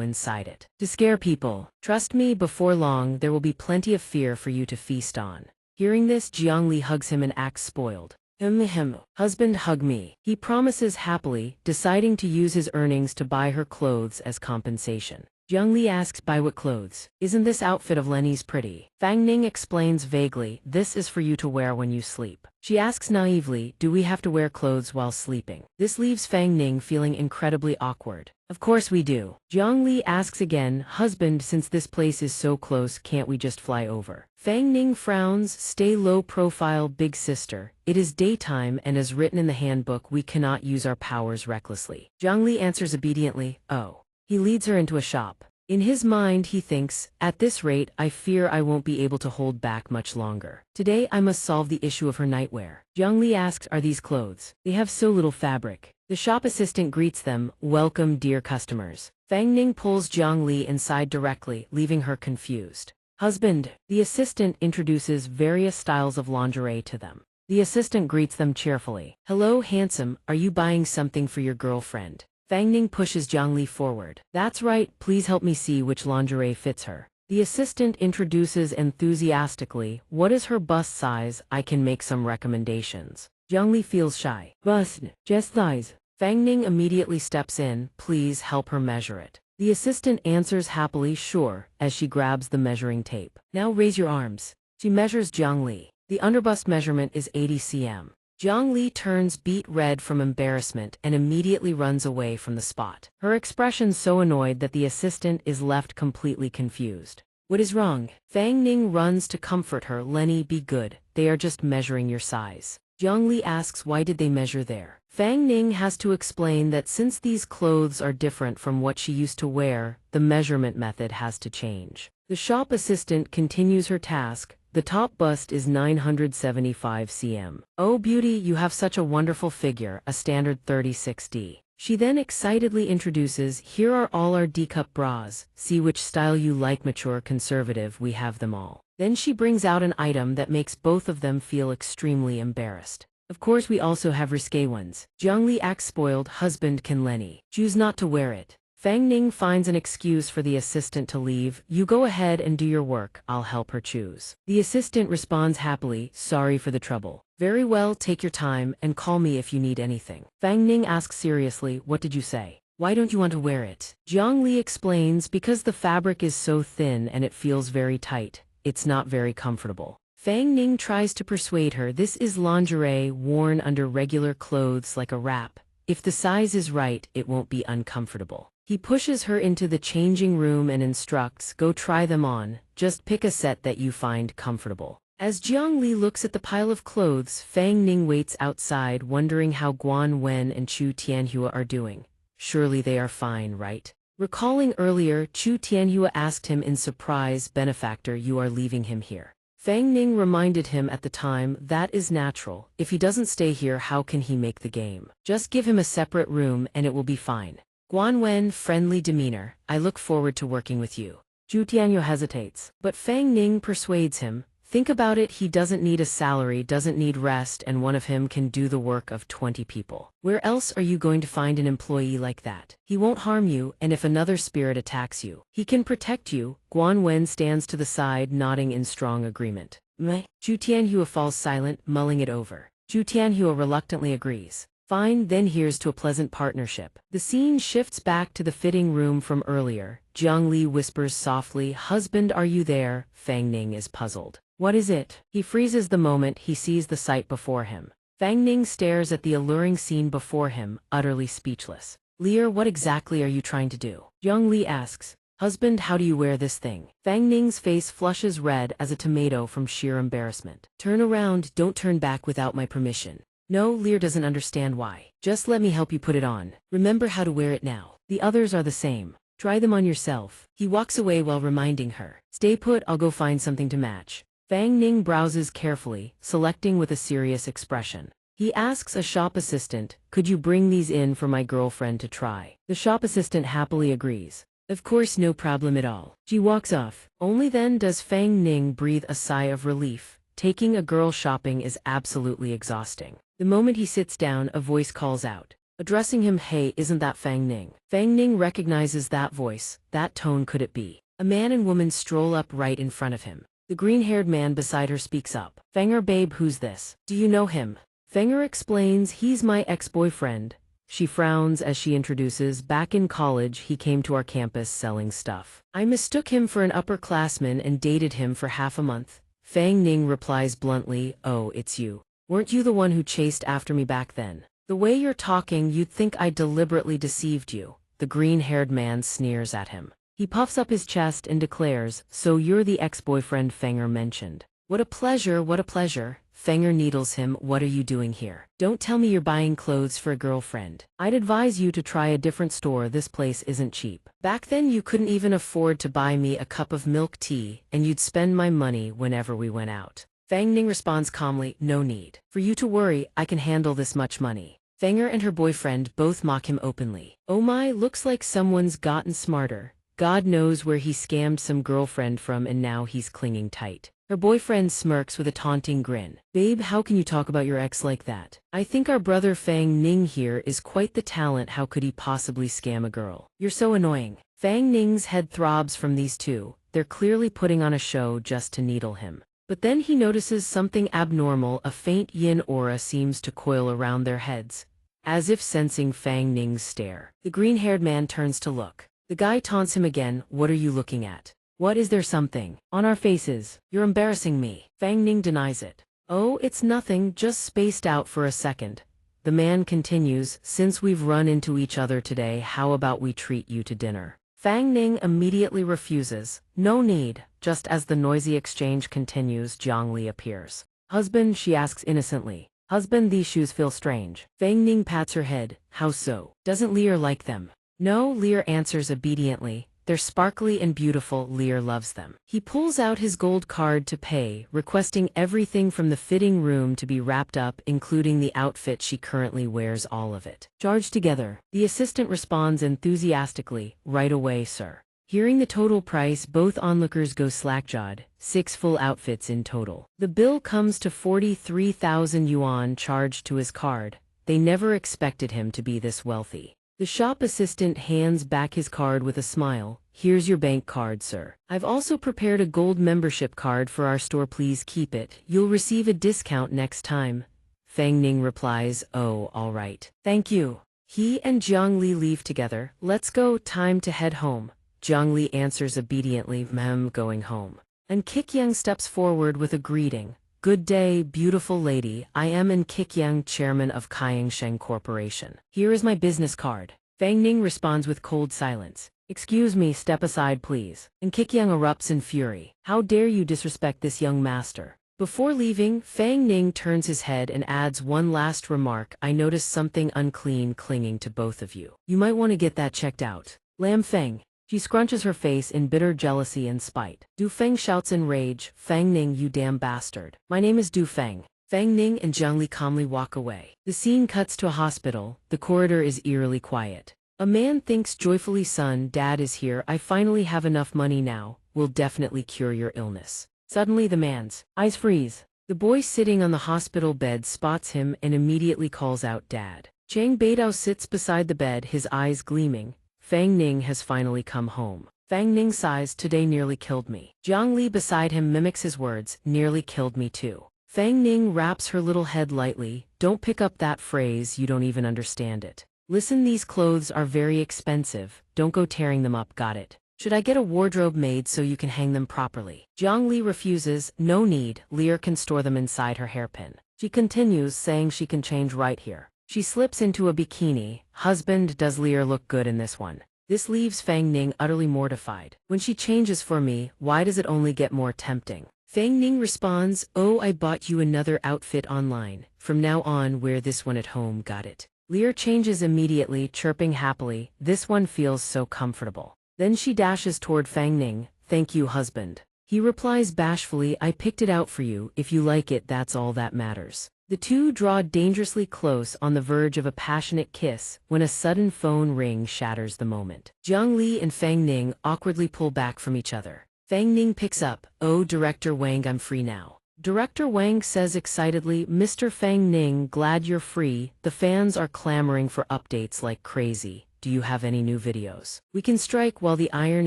inside it. To scare people. Trust me, before long there will be plenty of fear for you to feast on. Hearing this, Jiang Li hugs him and acts spoiled. Husband, hug me. He promises happily, deciding to use his earnings to buy her clothes as compensation. Jiang Li asks, buy what clothes? Isn't this outfit of Lenny's pretty? Fang Ning explains vaguely, this is for you to wear when you sleep. She asks naively, do we have to wear clothes while sleeping? This leaves Fang Ning feeling incredibly awkward. Of course we do. Jiang Li asks again, husband, since this place is so close, can't we just fly over? Fang Ning frowns, stay low profile, big sister. It is daytime and as written in the handbook we cannot use our powers recklessly. Jiang Li answers obediently, oh. He leads her into a shop. In his mind he thinks, at this rate I fear I won't be able to hold back much longer. Today I must solve the issue of her nightwear. Jiang Li asks, are these clothes? They have so little fabric. The shop assistant greets them, welcome dear customers. Fang Ning pulls Jiang Li inside directly, leaving her confused. Husband, the assistant introduces various styles of lingerie to them. The assistant greets them cheerfully. Hello handsome, are you buying something for your girlfriend? Fang Ning pushes Jiang Li forward. That's right, please help me see which lingerie fits her. The assistant introduces enthusiastically, what is her bust size? I can make some recommendations. Jiang Li feels shy. Bust, just thighs. Fang Ning immediately steps in, please help her measure it. The assistant answers happily, sure, as she grabs the measuring tape. Now raise your arms. She measures Jiang Li. The underbust measurement is 80 cm. Jiang Li turns beet red from embarrassment and immediately runs away from the spot. Her expression so annoyed that the assistant is left completely confused. What is wrong? Fang Ning runs to comfort her. Lenny, be good, they are just measuring your size. Jiang Li asks why did they measure there. Fang Ning has to explain that since these clothes are different from what she used to wear, the measurement method has to change. The shop assistant continues her task. The top bust is 975 cm. Oh beauty, you have such a wonderful figure, a standard 36D. She then excitedly introduces, here are all our D-cup bras, see which style you like, mature, conservative, we have them all. Then she brings out an item that makes both of them feel extremely embarrassed. Of course we also have risque ones. Jiang Li acts spoiled, husband, can Lenny choose not to wear it? Fang Ning finds an excuse for the assistant to leave. You go ahead and do your work, I'll help her choose. The assistant responds happily, sorry for the trouble. Very well, take your time and call me if you need anything. Fang Ning asks seriously, what did you say? Why don't you want to wear it? Jiang Li explains, because the fabric is so thin and it feels very tight. It's not very comfortable. Fang Ning tries to persuade her this is lingerie worn under regular clothes like a wrap. If the size is right, it won't be uncomfortable. He pushes her into the changing room and instructs, go try them on, just pick a set that you find comfortable. As Jiang Li looks at the pile of clothes, Fang Ning waits outside, wondering how Guan Wen and Chu Tianhua are doing. Surely they are fine, right? Recalling earlier, Chu Tianhua asked him in surprise, benefactor, you are leaving him here. Fang Ning reminded him at the time, that is natural. If he doesn't stay here, how can he make the game? Just give him a separate room and it will be fine. Guan Wen, friendly demeanor, I look forward to working with you. Chu Tianhua hesitates, but Fang Ning persuades him. Think about it, he doesn't need a salary, doesn't need rest, and one of him can do the work of 20 people. Where else are you going to find an employee like that? He won't harm you, and if another spirit attacks you, he can protect you. Guan Wen stands to the side, nodding in strong agreement. Meh. Chu Tianhua falls silent, mulling it over. Chu Tianhua reluctantly agrees. Fine, then here's to a pleasant partnership. The scene shifts back to the fitting room from earlier. Jiang Li whispers softly, husband, are you there? Fang Ning is puzzled. What is it? He freezes the moment he sees the sight before him. Fang Ning stares at the alluring scene before him, utterly speechless. Lear, what exactly are you trying to do? Jiang Li asks. Husband, how do you wear this thing? Fang Ning's face flushes red as a tomato from sheer embarrassment. Turn around, don't turn back without my permission. No, Lear doesn't understand why. Just let me help you put it on. Remember how to wear it now. The others are the same. Try them on yourself. He walks away while reminding her. Stay put, I'll go find something to match. Fang Ning browses carefully, selecting with a serious expression. He asks a shop assistant, could you bring these in for my girlfriend to try? The shop assistant happily agrees. Of course, no problem at all. She walks off. Only then does Fang Ning breathe a sigh of relief. Taking a girl shopping is absolutely exhausting. The moment he sits down, a voice calls out. Addressing him, hey, isn't that Fang Ning? Fang Ning recognizes that voice. That tone, could it be? A man and woman stroll up right in front of him. The green-haired man beside her speaks up. Fanger, babe, who's this? Do you know him? Fanger explains, he's my ex-boyfriend. She frowns as she introduces, back in college he came to our campus selling stuff. I mistook him for an upperclassman and dated him for half a month. Fang Ning replies bluntly, oh, it's you. Weren't you the one who chased after me back then? The way you're talking, you'd think I deliberately deceived you. The green-haired man sneers at him. He puffs up his chest and declares, so you're the ex-boyfriend Fanger mentioned. What a pleasure, what a pleasure. Fanger needles him, what are you doing here? Don't tell me you're buying clothes for a girlfriend. I'd advise you to try a different store, this place isn't cheap. Back then you couldn't even afford to buy me a cup of milk tea, and you'd spend my money whenever we went out. Fang Ning responds calmly, no need for you to worry, I can handle this much money. Fanger and her boyfriend both mock him openly. Oh my, looks like someone's gotten smarter. God knows where he scammed some girlfriend from and now he's clinging tight. Her boyfriend smirks with a taunting grin. Babe, how can you talk about your ex like that? I think our brother Fang Ning here is quite the talent, how could he possibly scam a girl? You're so annoying. Fang Ning's head throbs from these two, they're clearly putting on a show just to needle him. But then he notices something abnormal, a faint yin aura seems to coil around their heads. As if sensing Fang Ning's stare, the green-haired man turns to look. The guy taunts him again, what are you looking at? What is there something? On our faces. You're embarrassing me. Fang Ning denies it. Oh, it's nothing, just spaced out for a second. The man continues, since we've run into each other today, how about we treat you to dinner? Fang Ning immediately refuses. No need. Just as the noisy exchange continues, Jiang Li appears. Husband, she asks innocently. Husband, these shoes feel strange. Fang Ning pats her head. How so? Doesn't Lear like them? No, Lear answers obediently. They're sparkly and beautiful, Lear loves them. He pulls out his gold card to pay, requesting everything from the fitting room to be wrapped up, including the outfit she currently wears, all of it. Charged together. The assistant responds enthusiastically, right away, sir. Hearing the total price, both onlookers go slack-jawed, 6 full outfits in total. The bill comes to 43,000 yuan charged to his card. They never expected him to be this wealthy. The shop assistant hands back his card with a smile. here's your bank card, sir. I've also prepared a gold membership card for our store, please keep it. You'll receive a discount next time. Fang Ning replies, oh, all right. Thank you. He and Jiang Li leave together. Let's go, time to head home. Jiang Li answers obediently, going home. And Qiqiang steps forward with a greeting. Good day, beautiful lady. I am An Qiqiang, chairman of Xianxia Corporation. Here is my business card. Fang Ning responds with cold silence. Excuse me, step aside please. And Qiqiang erupts in fury. How dare you disrespect this young master? Before leaving, Fang Ning turns his head and adds one last remark. I notice something unclean clinging to both of you. You might want to get that checked out. Lam Feng. She scrunches her face in bitter jealousy and spite. Du Feng shouts in rage, Fang Ning, you damn bastard. My name is Du Feng. Fang Ning and Jiang Li calmly walk away. The scene cuts to a hospital. The corridor is eerily quiet. A man thinks joyfully, son, Dad is here. I finally have enough money now. We'll definitely cure your illness. Suddenly the man's eyes freeze. The boy sitting on the hospital bed spots him and immediately calls out, Dad. Chang Beidao sits beside the bed, his eyes gleaming. Fang Ning has finally come home. Fang Ning sighs, today nearly killed me. Jiang Li beside him mimics his words, nearly killed me too. Fang Ning wraps her little head lightly, don't pick up that phrase, you don't even understand it. Listen, these clothes are very expensive, don't go tearing them up, got it? Should I get a wardrobe made so you can hang them properly? Jiang Li refuses, no need, Lear can store them inside her hairpin. She continues, saying she can change right here. She slips into a bikini. Husband, does Lear look good in this one? This leaves Fang Ning utterly mortified. When she changes for me, why does it only get more tempting? Fang Ning responds, oh, I bought you another outfit online. From now on, wear this one at home, got it? Lear changes immediately, chirping happily, this one feels so comfortable. Then she dashes toward Fang Ning, thank you, husband. He replies bashfully, I picked it out for you, if you like it, that's all that matters. The two draw dangerously close on the verge of a passionate kiss when a sudden phone ring shatters the moment. Jiang Li and Fang Ning awkwardly pull back from each other. Fang Ning picks up, oh, Director Wang, I'm free now. Director Wang says excitedly, Mr. Fang Ning, glad you're free. The fans are clamoring for updates like crazy. Do you have any new videos? We can strike while the iron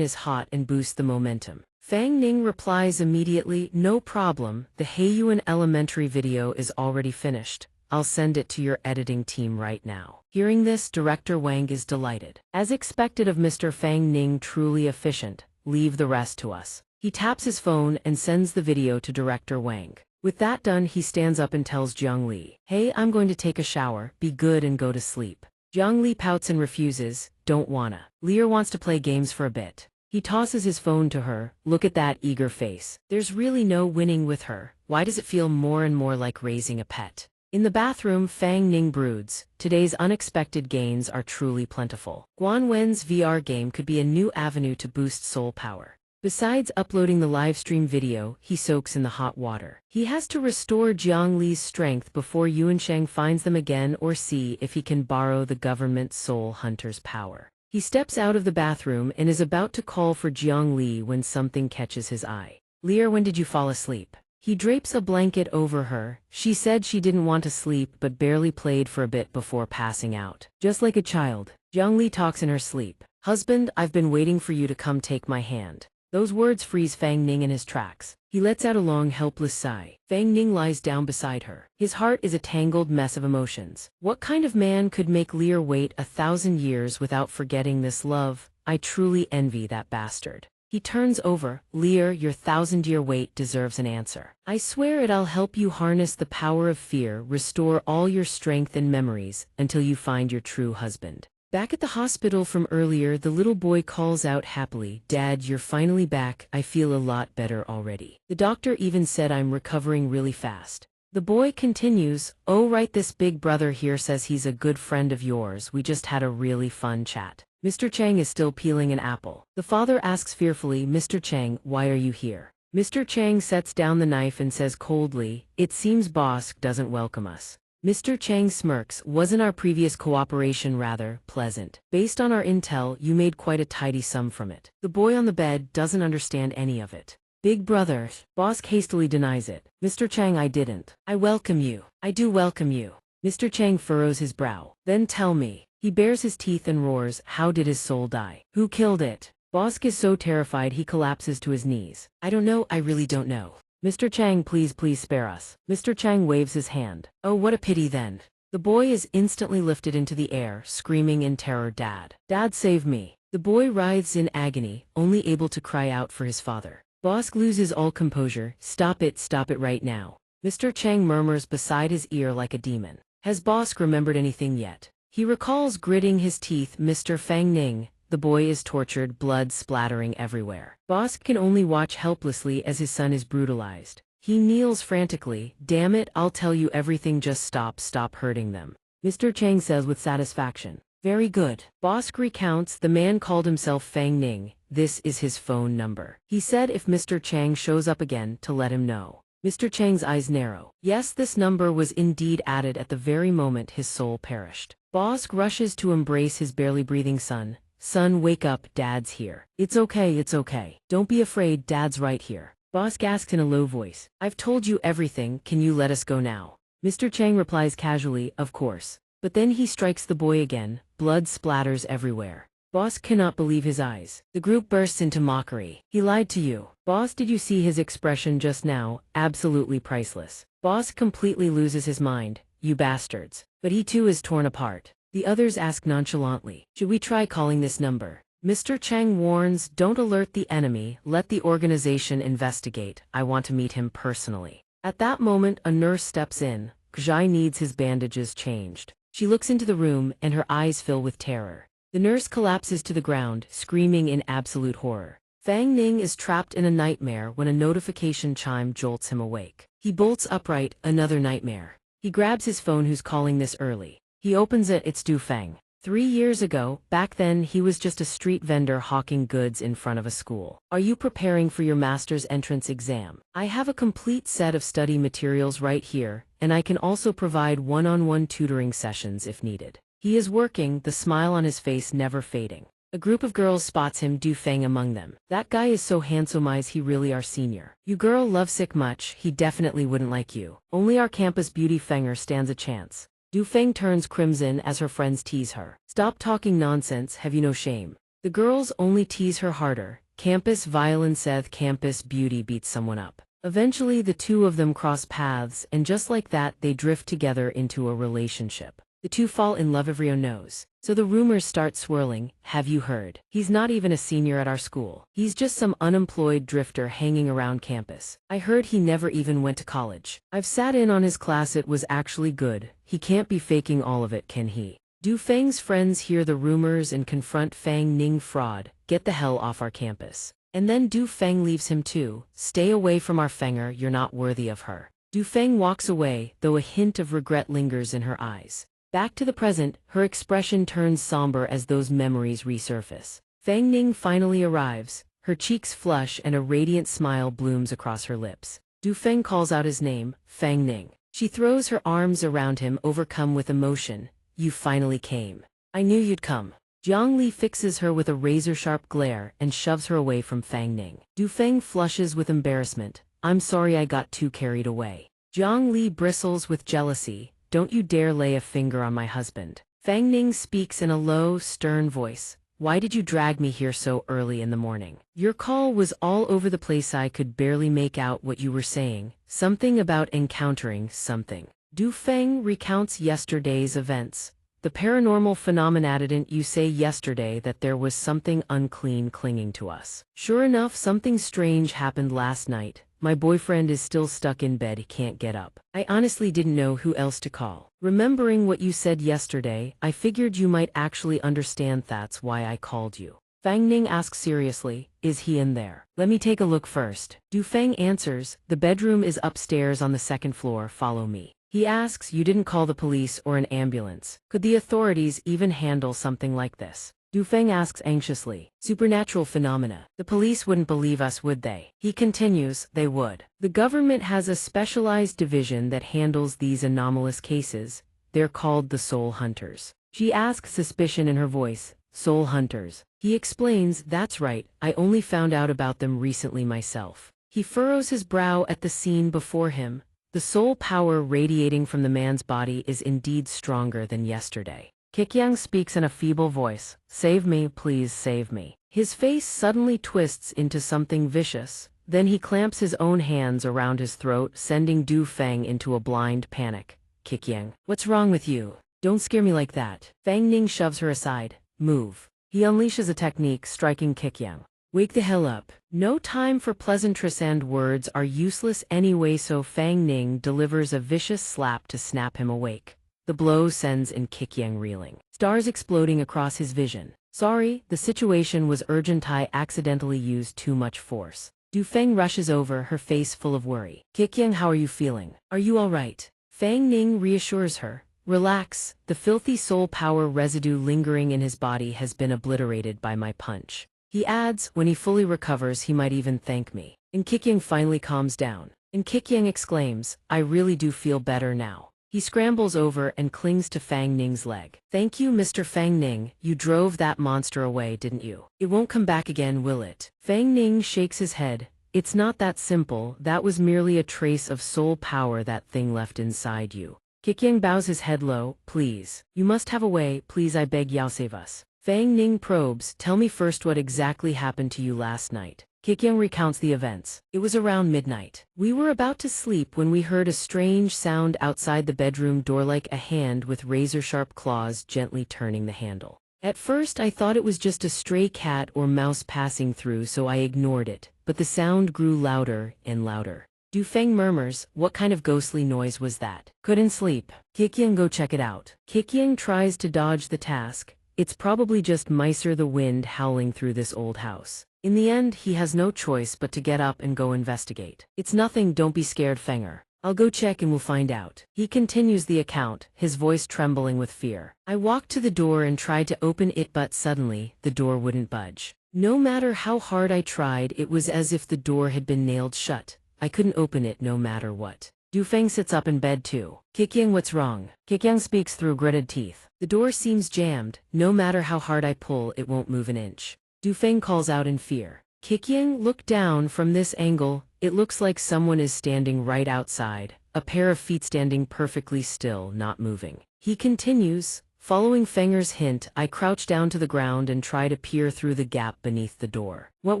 is hot and boost the momentum. Fang Ning replies immediately, no problem, the Heiyuan Elementary video is already finished. I'll send it to your editing team right now. Hearing this, Director Wang is delighted. As expected of Mr. Fang Ning, truly efficient. Leave the rest to us. He taps his phone and sends the video to Director Wang. With that done, he stands up and tells Jiang Li, hey, I'm going to take a shower, be good and go to sleep. Jiang Li pouts and refuses, don't wanna. Lear wants to play games for a bit. He tosses his phone to her, look at that eager face. There's really no winning with her. Why does it feel more and more like raising a pet? In the bathroom, Fang Ning broods, today's unexpected gains are truly plentiful. Guan Wen's VR game could be a new avenue to boost soul power. Besides uploading the livestream video, he soaks in the hot water. He has to restore Jiang Li's strength before Yuansheng finds them again or see if he can borrow the government soul hunter's power. He steps out of the bathroom and is about to call for Jiang Li when something catches his eye. Lear, when did you fall asleep? He drapes a blanket over her. She said she didn't want to sleep but barely played for a bit before passing out. Just like a child. Jiang Li talks in her sleep. Husband, I've been waiting for you to come take my hand. Those words freeze Fang Ning in his tracks. He lets out a long, helpless sigh. Fang Ning lies down beside her. His heart is a tangled mess of emotions. What kind of man could make Lear wait 1,000 years without forgetting this love? I truly envy that bastard. He turns over. Lear, your 1,000-year wait deserves an answer. I swear it'll help you harness the power of fear, restore all your strength and memories, until you find your true husband. Back at the hospital from earlier, the little boy calls out happily, Dad, you're finally back, I feel a lot better already. The doctor even said I'm recovering really fast. The boy continues, oh right, this big brother here says he's a good friend of yours, we just had a really fun chat. Mr. Chang is still peeling an apple. The father asks fearfully, Mr. Chang, why are you here? Mr. Chang sets down the knife and says coldly, it seems boss doesn't welcome us. Mr. Chang smirks, wasn't our previous cooperation rather pleasant? Based on our intel, you made quite a tidy sum from it. The boy on the bed doesn't understand any of it. Big brother, boss hastily denies it. Mr. Chang, I didn't. I welcome you. I do welcome you. Mr. Chang furrows his brow. Then tell me. He bares his teeth and roars, how did his soul die? Who killed it? Bosk is so terrified he collapses to his knees. I don't know, I really don't know. Mr. Chang, please spare us. Mr. Chang waves his hand. Oh, what a pity then. The boy is instantly lifted into the air, screaming in terror, Dad. Dad, save me. The boy writhes in agony, only able to cry out for his father. Bosk loses all composure. Stop it right now. Mr. Chang murmurs beside his ear like a demon. Has Bosk remembered anything yet? He recalls gritting his teeth. Mr. Fang Ning. The boy is tortured, blood splattering everywhere. Bosk can only watch helplessly as his son is brutalized. He kneels frantically. Damn it, I'll tell you everything, just stop hurting them. Mr. Chang says with satisfaction. Very good. Bosk recounts the man called himself Fang Ning. This is his phone number. He said if Mr. Chang shows up again to let him know. Mr. Chang's eyes narrow. Yes, this number was indeed added at the very moment his soul perished. Bosk rushes to embrace his barely breathing son. Son, wake up, Dad's here. It's okay. Don't be afraid, Dad's right here. Bosk asks in a low voice. I've told you everything, can you let us go now? Mr. Chang replies casually, of course. But then he strikes the boy again, blood splatters everywhere. Bosk cannot believe his eyes. The group bursts into mockery. He lied to you. Boss, did you see his expression just now? Absolutely priceless. Bosk completely loses his mind. You bastards. But he too is torn apart. The others ask nonchalantly. Should we try calling this number? Mr. Chang warns, don't alert the enemy, let the organization investigate. I want to meet him personally. At that moment, a nurse steps in. Kjai needs his bandages changed. She looks into the room and her eyes fill with terror. The nurse collapses to the ground, screaming in absolute horror. Fang Ning is trapped in a nightmare when a notification chime jolts him awake. He bolts upright, another nightmare. He grabs his phone. Who's calling this early? He opens it. It's Du Feng. 3 years ago, back then he was just a street vendor hawking goods in front of a school. Are you preparing for your master's entrance exam? I have a complete set of study materials right here, and I can also provide one-on-one tutoring sessions if needed. He is working, the smile on his face never fading. A group of girls spots him, Du Feng among them. That guy is so handsome, is he really our senior? You girl lovesick much, he definitely wouldn't like you. Only our campus beauty Fenger stands a chance. Du Feng turns crimson as her friends tease her. Stop talking nonsense, have you no shame? The girls only tease her harder. Campus violin Seth, campus beauty beats someone up. Eventually the two of them cross paths, and just like that they drift together into a relationship. The two fall in love, everyone knows. So the rumors start swirling. Have you heard? He's not even a senior at our school. He's just some unemployed drifter hanging around campus. I heard he never even went to college. I've sat in on his class, it was actually good. He can't be faking all of it, can he? Du Feng's friends hear the rumors and confront Fang Ning. Fraud, get the hell off our campus. And then Du Feng leaves him too. Stay away from our Fenger, you're not worthy of her. Du Feng walks away, though a hint of regret lingers in her eyes. Back to the present, her expression turns somber as those memories resurface. Fang Ning finally arrives, her cheeks flush and a radiant smile blooms across her lips. Du Feng calls out his name, Fang Ning. She throws her arms around him, overcome with emotion. You finally came. I knew you'd come. Jiang Li fixes her with a razor-sharp glare and shoves her away from Fang Ning. Du Feng flushes with embarrassment. I'm sorry I got too carried away. Jiang Li bristles with jealousy. Don't you dare lay a finger on my husband. Fang Ning speaks in a low, stern voice. Why did you drag me here so early in the morning? Your call was all over the place. I could barely make out what you were saying. Something about encountering something. Du Feng recounts yesterday's events. The paranormal phenomena. Didn't you say yesterday that there was something unclean clinging to us? Sure enough, something strange happened last night. My boyfriend is still stuck in bed, he can't get up. I honestly didn't know who else to call. Remembering what you said yesterday, I figured you might actually understand. That's why I called you. Fang Ning asks seriously, is he in there? Let me take a look first. Du Feng answers, the bedroom is upstairs on the 2nd floor, follow me. He asks, you didn't call the police or an ambulance. Could the authorities even handle something like this? Du Feng asks anxiously. Supernatural phenomena. The police wouldn't believe us, would they? He continues, they would. The government has a specialized division that handles these anomalous cases. They're called the Soul Hunters. She asks, suspicion in her voice. Soul Hunters. He explains, that's right, I only found out about them recently myself. He furrows his brow at the scene before him. The soul power radiating from the man's body is indeed stronger than yesterday. Kikyang speaks in a feeble voice. Save me, please save me. His face suddenly twists into something vicious, then he clamps his own hands around his throat, sending Du Feng into a blind panic. Qiqiang, what's wrong with you? Don't scare me like that. Fang Ning shoves her aside. Move. He unleashes a technique, striking Qiqiang. Wake the hell up. No time for pleasantries, and words are useless anyway, so Fang Ning delivers a vicious slap to snap him awake. The blow sends in Qiqiang reeling, stars exploding across his vision. Sorry, the situation was urgent. I accidentally used too much force. Du Feng rushes over, her face full of worry. Qiqiang, how are you feeling? Are you all right? Fang Ning reassures her. Relax, the filthy soul power residue lingering in his body has been obliterated by my punch. He adds, when he fully recovers he might even thank me. And Qiqiang finally calms down. And Qiqiang exclaims, I really do feel better now. He scrambles over and clings to Fang Ning's leg. Thank you, Mr. Fang Ning, you drove that monster away, didn't you? It won't come back again, will it? Fang Ning shakes his head. It's not that simple, that was merely a trace of soul power that thing left inside you. Qiqiang bows his head low. Please. You must have a way, please, I beg, Yao, save us. Fang Ning probes. Tell me first what exactly happened to you last night. Qiqiang recounts the events. It was around midnight. We were about to sleep when we heard a strange sound outside the bedroom door, like a hand with razor-sharp claws gently turning the handle. At first I thought it was just a stray cat or mouse passing through, so I ignored it, but the sound grew louder and louder. Du Feng murmurs, what kind of ghostly noise was that? Couldn't sleep. Qiqiang, go check it out. Qiqiang tries to dodge the task. It's probably just mice or the wind howling through this old house. In the end, he has no choice but to get up and go investigate. It's nothing, don't be scared, Fenger. I'll go check and we'll find out. He continues the account, his voice trembling with fear. I walked to the door and tried to open it, but suddenly, the door wouldn't budge. No matter how hard I tried, it was as if the door had been nailed shut. I couldn't open it no matter what. Du Feng sits up in bed too. Qiqiang, what's wrong? Qiqiang speaks through gritted teeth. The door seems jammed. No matter how hard I pull, it won't move an inch. Du Feng calls out in fear. Qiqiang, look down from this angle. It looks like someone is standing right outside, a pair of feet standing perfectly still, not moving. He continues, following Fenger's hint, I crouch down to the ground and try to peer through the gap beneath the door. What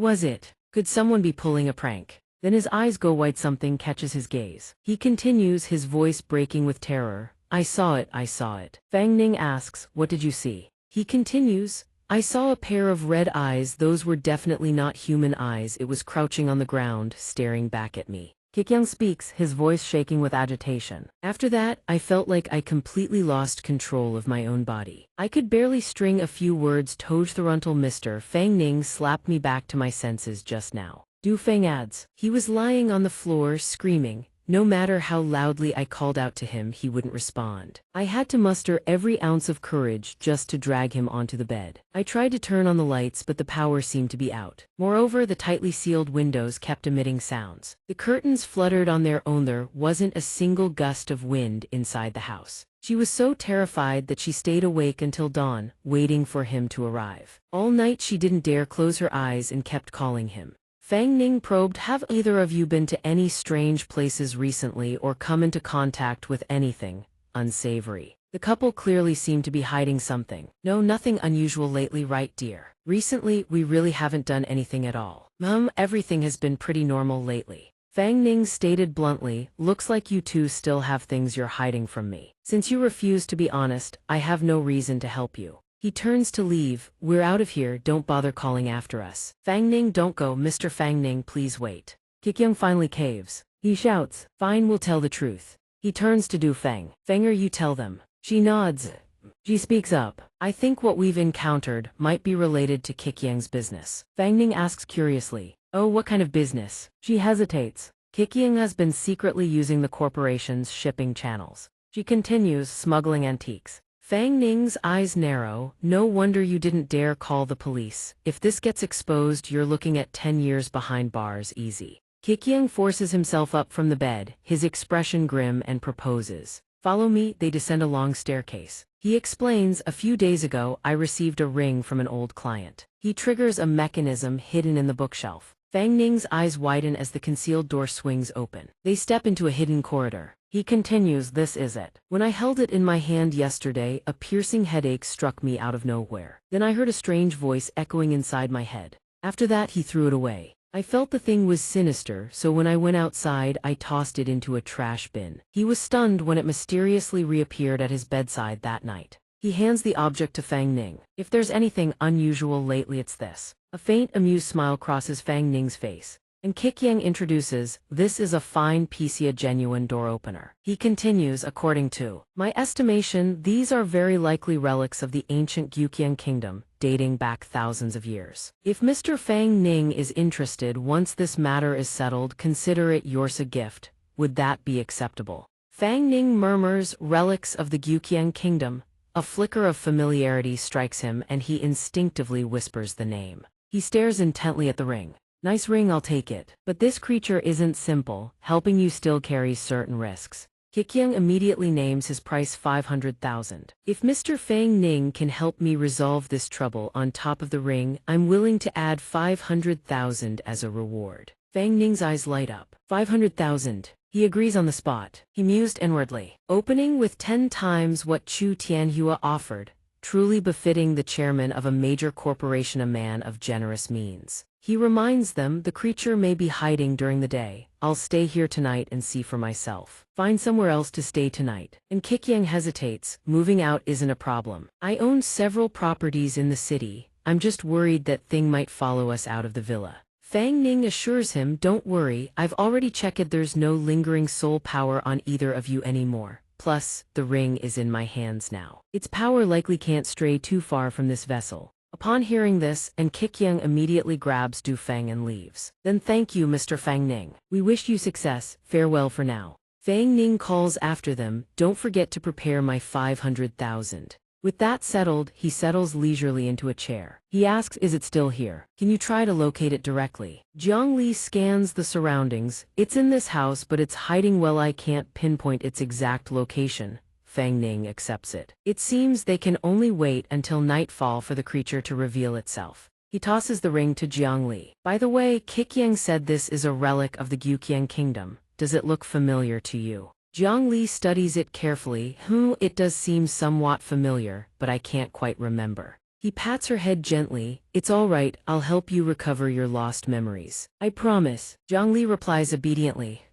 was it? Could someone be pulling a prank? Then his eyes go wide, something catches his gaze. He continues, his voice breaking with terror. I saw it, I saw it. Fang Ning asks, what did you see? He continues, I saw a pair of red eyes, those were definitely not human eyes, it was crouching on the ground, staring back at me. Qiqiang speaks, his voice shaking with agitation. After that, I felt like I completely lost control of my own body. I could barely string a few words. Tojtharuntal, Mr. Fang Ning slapped me back to my senses just now. Du Feng adds, he was lying on the floor, screaming. No matter how loudly I called out to him, he wouldn't respond. I had to muster every ounce of courage just to drag him onto the bed. I tried to turn on the lights, but the power seemed to be out. Moreover, the tightly sealed windows kept emitting sounds. The curtains fluttered on their own. There wasn't a single gust of wind inside the house. She was so terrified that she stayed awake until dawn, waiting for him to arrive. All night she didn't dare close her eyes and kept calling him. Fang Ning probed, have either of you been to any strange places recently or come into contact with anything unsavory? The couple clearly seemed to be hiding something. No, nothing unusual lately, right, dear? Recently, we really haven't done anything at all. Everything has been pretty normal lately. Fang Ning stated bluntly, looks like you two still have things you're hiding from me. Since you refuse to be honest, I have no reason to help you. He turns to leave. We're out of here, don't bother calling after us. Fang Ning, don't go, Mr. Fang Ning, please wait. Qiqiang finally caves. He shouts, fine, we'll tell the truth. He turns to Du Feng. Fenger, you tell them. She nods. She speaks up. I think what we've encountered might be related to Qiqiang's business. Fang Ning asks curiously, oh, what kind of business? She hesitates. Qiqiang has been secretly using the corporation's shipping channels. She continues, smuggling antiques. Fang Ning's eyes narrow. No wonder you didn't dare call the police. If this gets exposed, you're looking at 10 years behind bars easy. Qiqiang forces himself up from the bed, his expression grim, and proposes. Follow me. They descend a long staircase. He explains, a few days ago, I received a ring from an old client. He triggers a mechanism hidden in the bookshelf. Fang Ning's eyes widen as the concealed door swings open. They step into a hidden corridor. He continues, "This is it. When I held it in my hand yesterday, a piercing headache struck me out of nowhere. Then I heard a strange voice echoing inside my head. After that he threw it away. I felt the thing was sinister, so when I went outside I tossed it into a trash bin." He was stunned when it mysteriously reappeared at his bedside that night. He hands the object to Fang Ning. "If there's anything unusual lately, it's this." A faint, amused smile crosses Fang Ning's face, and Qiqiang introduces, "This is a fine piece, a genuine door opener." He continues, "According to my estimation, these are very likely relics of the ancient Guqiang kingdom, dating back thousands of years. If Mr. Fang Ning is interested, once this matter is settled, consider it yours a gift. Would that be acceptable?" Fang Ning murmurs, "Relics of the Guqiang kingdom." A flicker of familiarity strikes him and he instinctively whispers the name. He stares intently at the ring. "Nice ring, I'll take it. But this creature isn't simple. Helping you still carries certain risks." Qiqiang immediately names his price, 500,000. "If Mr. Fang Ning can help me resolve this trouble on top of the ring, I'm willing to add 500,000 as a reward." Fang Ning's eyes light up. 500,000. He agrees on the spot. He mused inwardly. Opening with 10 times what Chu Tianhua offered. Truly befitting the chairman of a major corporation, a man of generous means. He reminds them the creature may be hiding during the day. "I'll stay here tonight and see for myself. Find somewhere else to stay tonight." And Qiqiang hesitates. "Moving out isn't a problem. I own several properties in the city. I'm just worried that thing might follow us out of the villa." Fang Ning assures him, "Don't worry, I've already checked, there's no lingering soul power on either of you anymore. Plus, the ring is in my hands now. Its power likely can't stray too far from this vessel." Upon hearing this, and Qiqiang immediately grabs Du Feng and leaves. "Then thank you, Mr. Fang Ning. We wish you success. Farewell for now." Fang Ning calls after them, "Don't forget to prepare my 500,000. With that settled, he settles leisurely into a chair. He asks, "Is it still here? Can you try to locate it directly?" Jiang Li scans the surroundings. "It's in this house, but it's hiding well. I can't pinpoint its exact location." Fang Ning accepts it. It seems they can only wait until nightfall for the creature to reveal itself. He tosses the ring to Jiang Li. "By the way, Qiqiang said this is a relic of the Guqiang kingdom. Does it look familiar to you?" Jiang Li studies it carefully. It does seem somewhat familiar, but I can't quite remember." He pats her head gently. "It's all right, I'll help you recover your lost memories. I promise." Jiang Li replies obediently.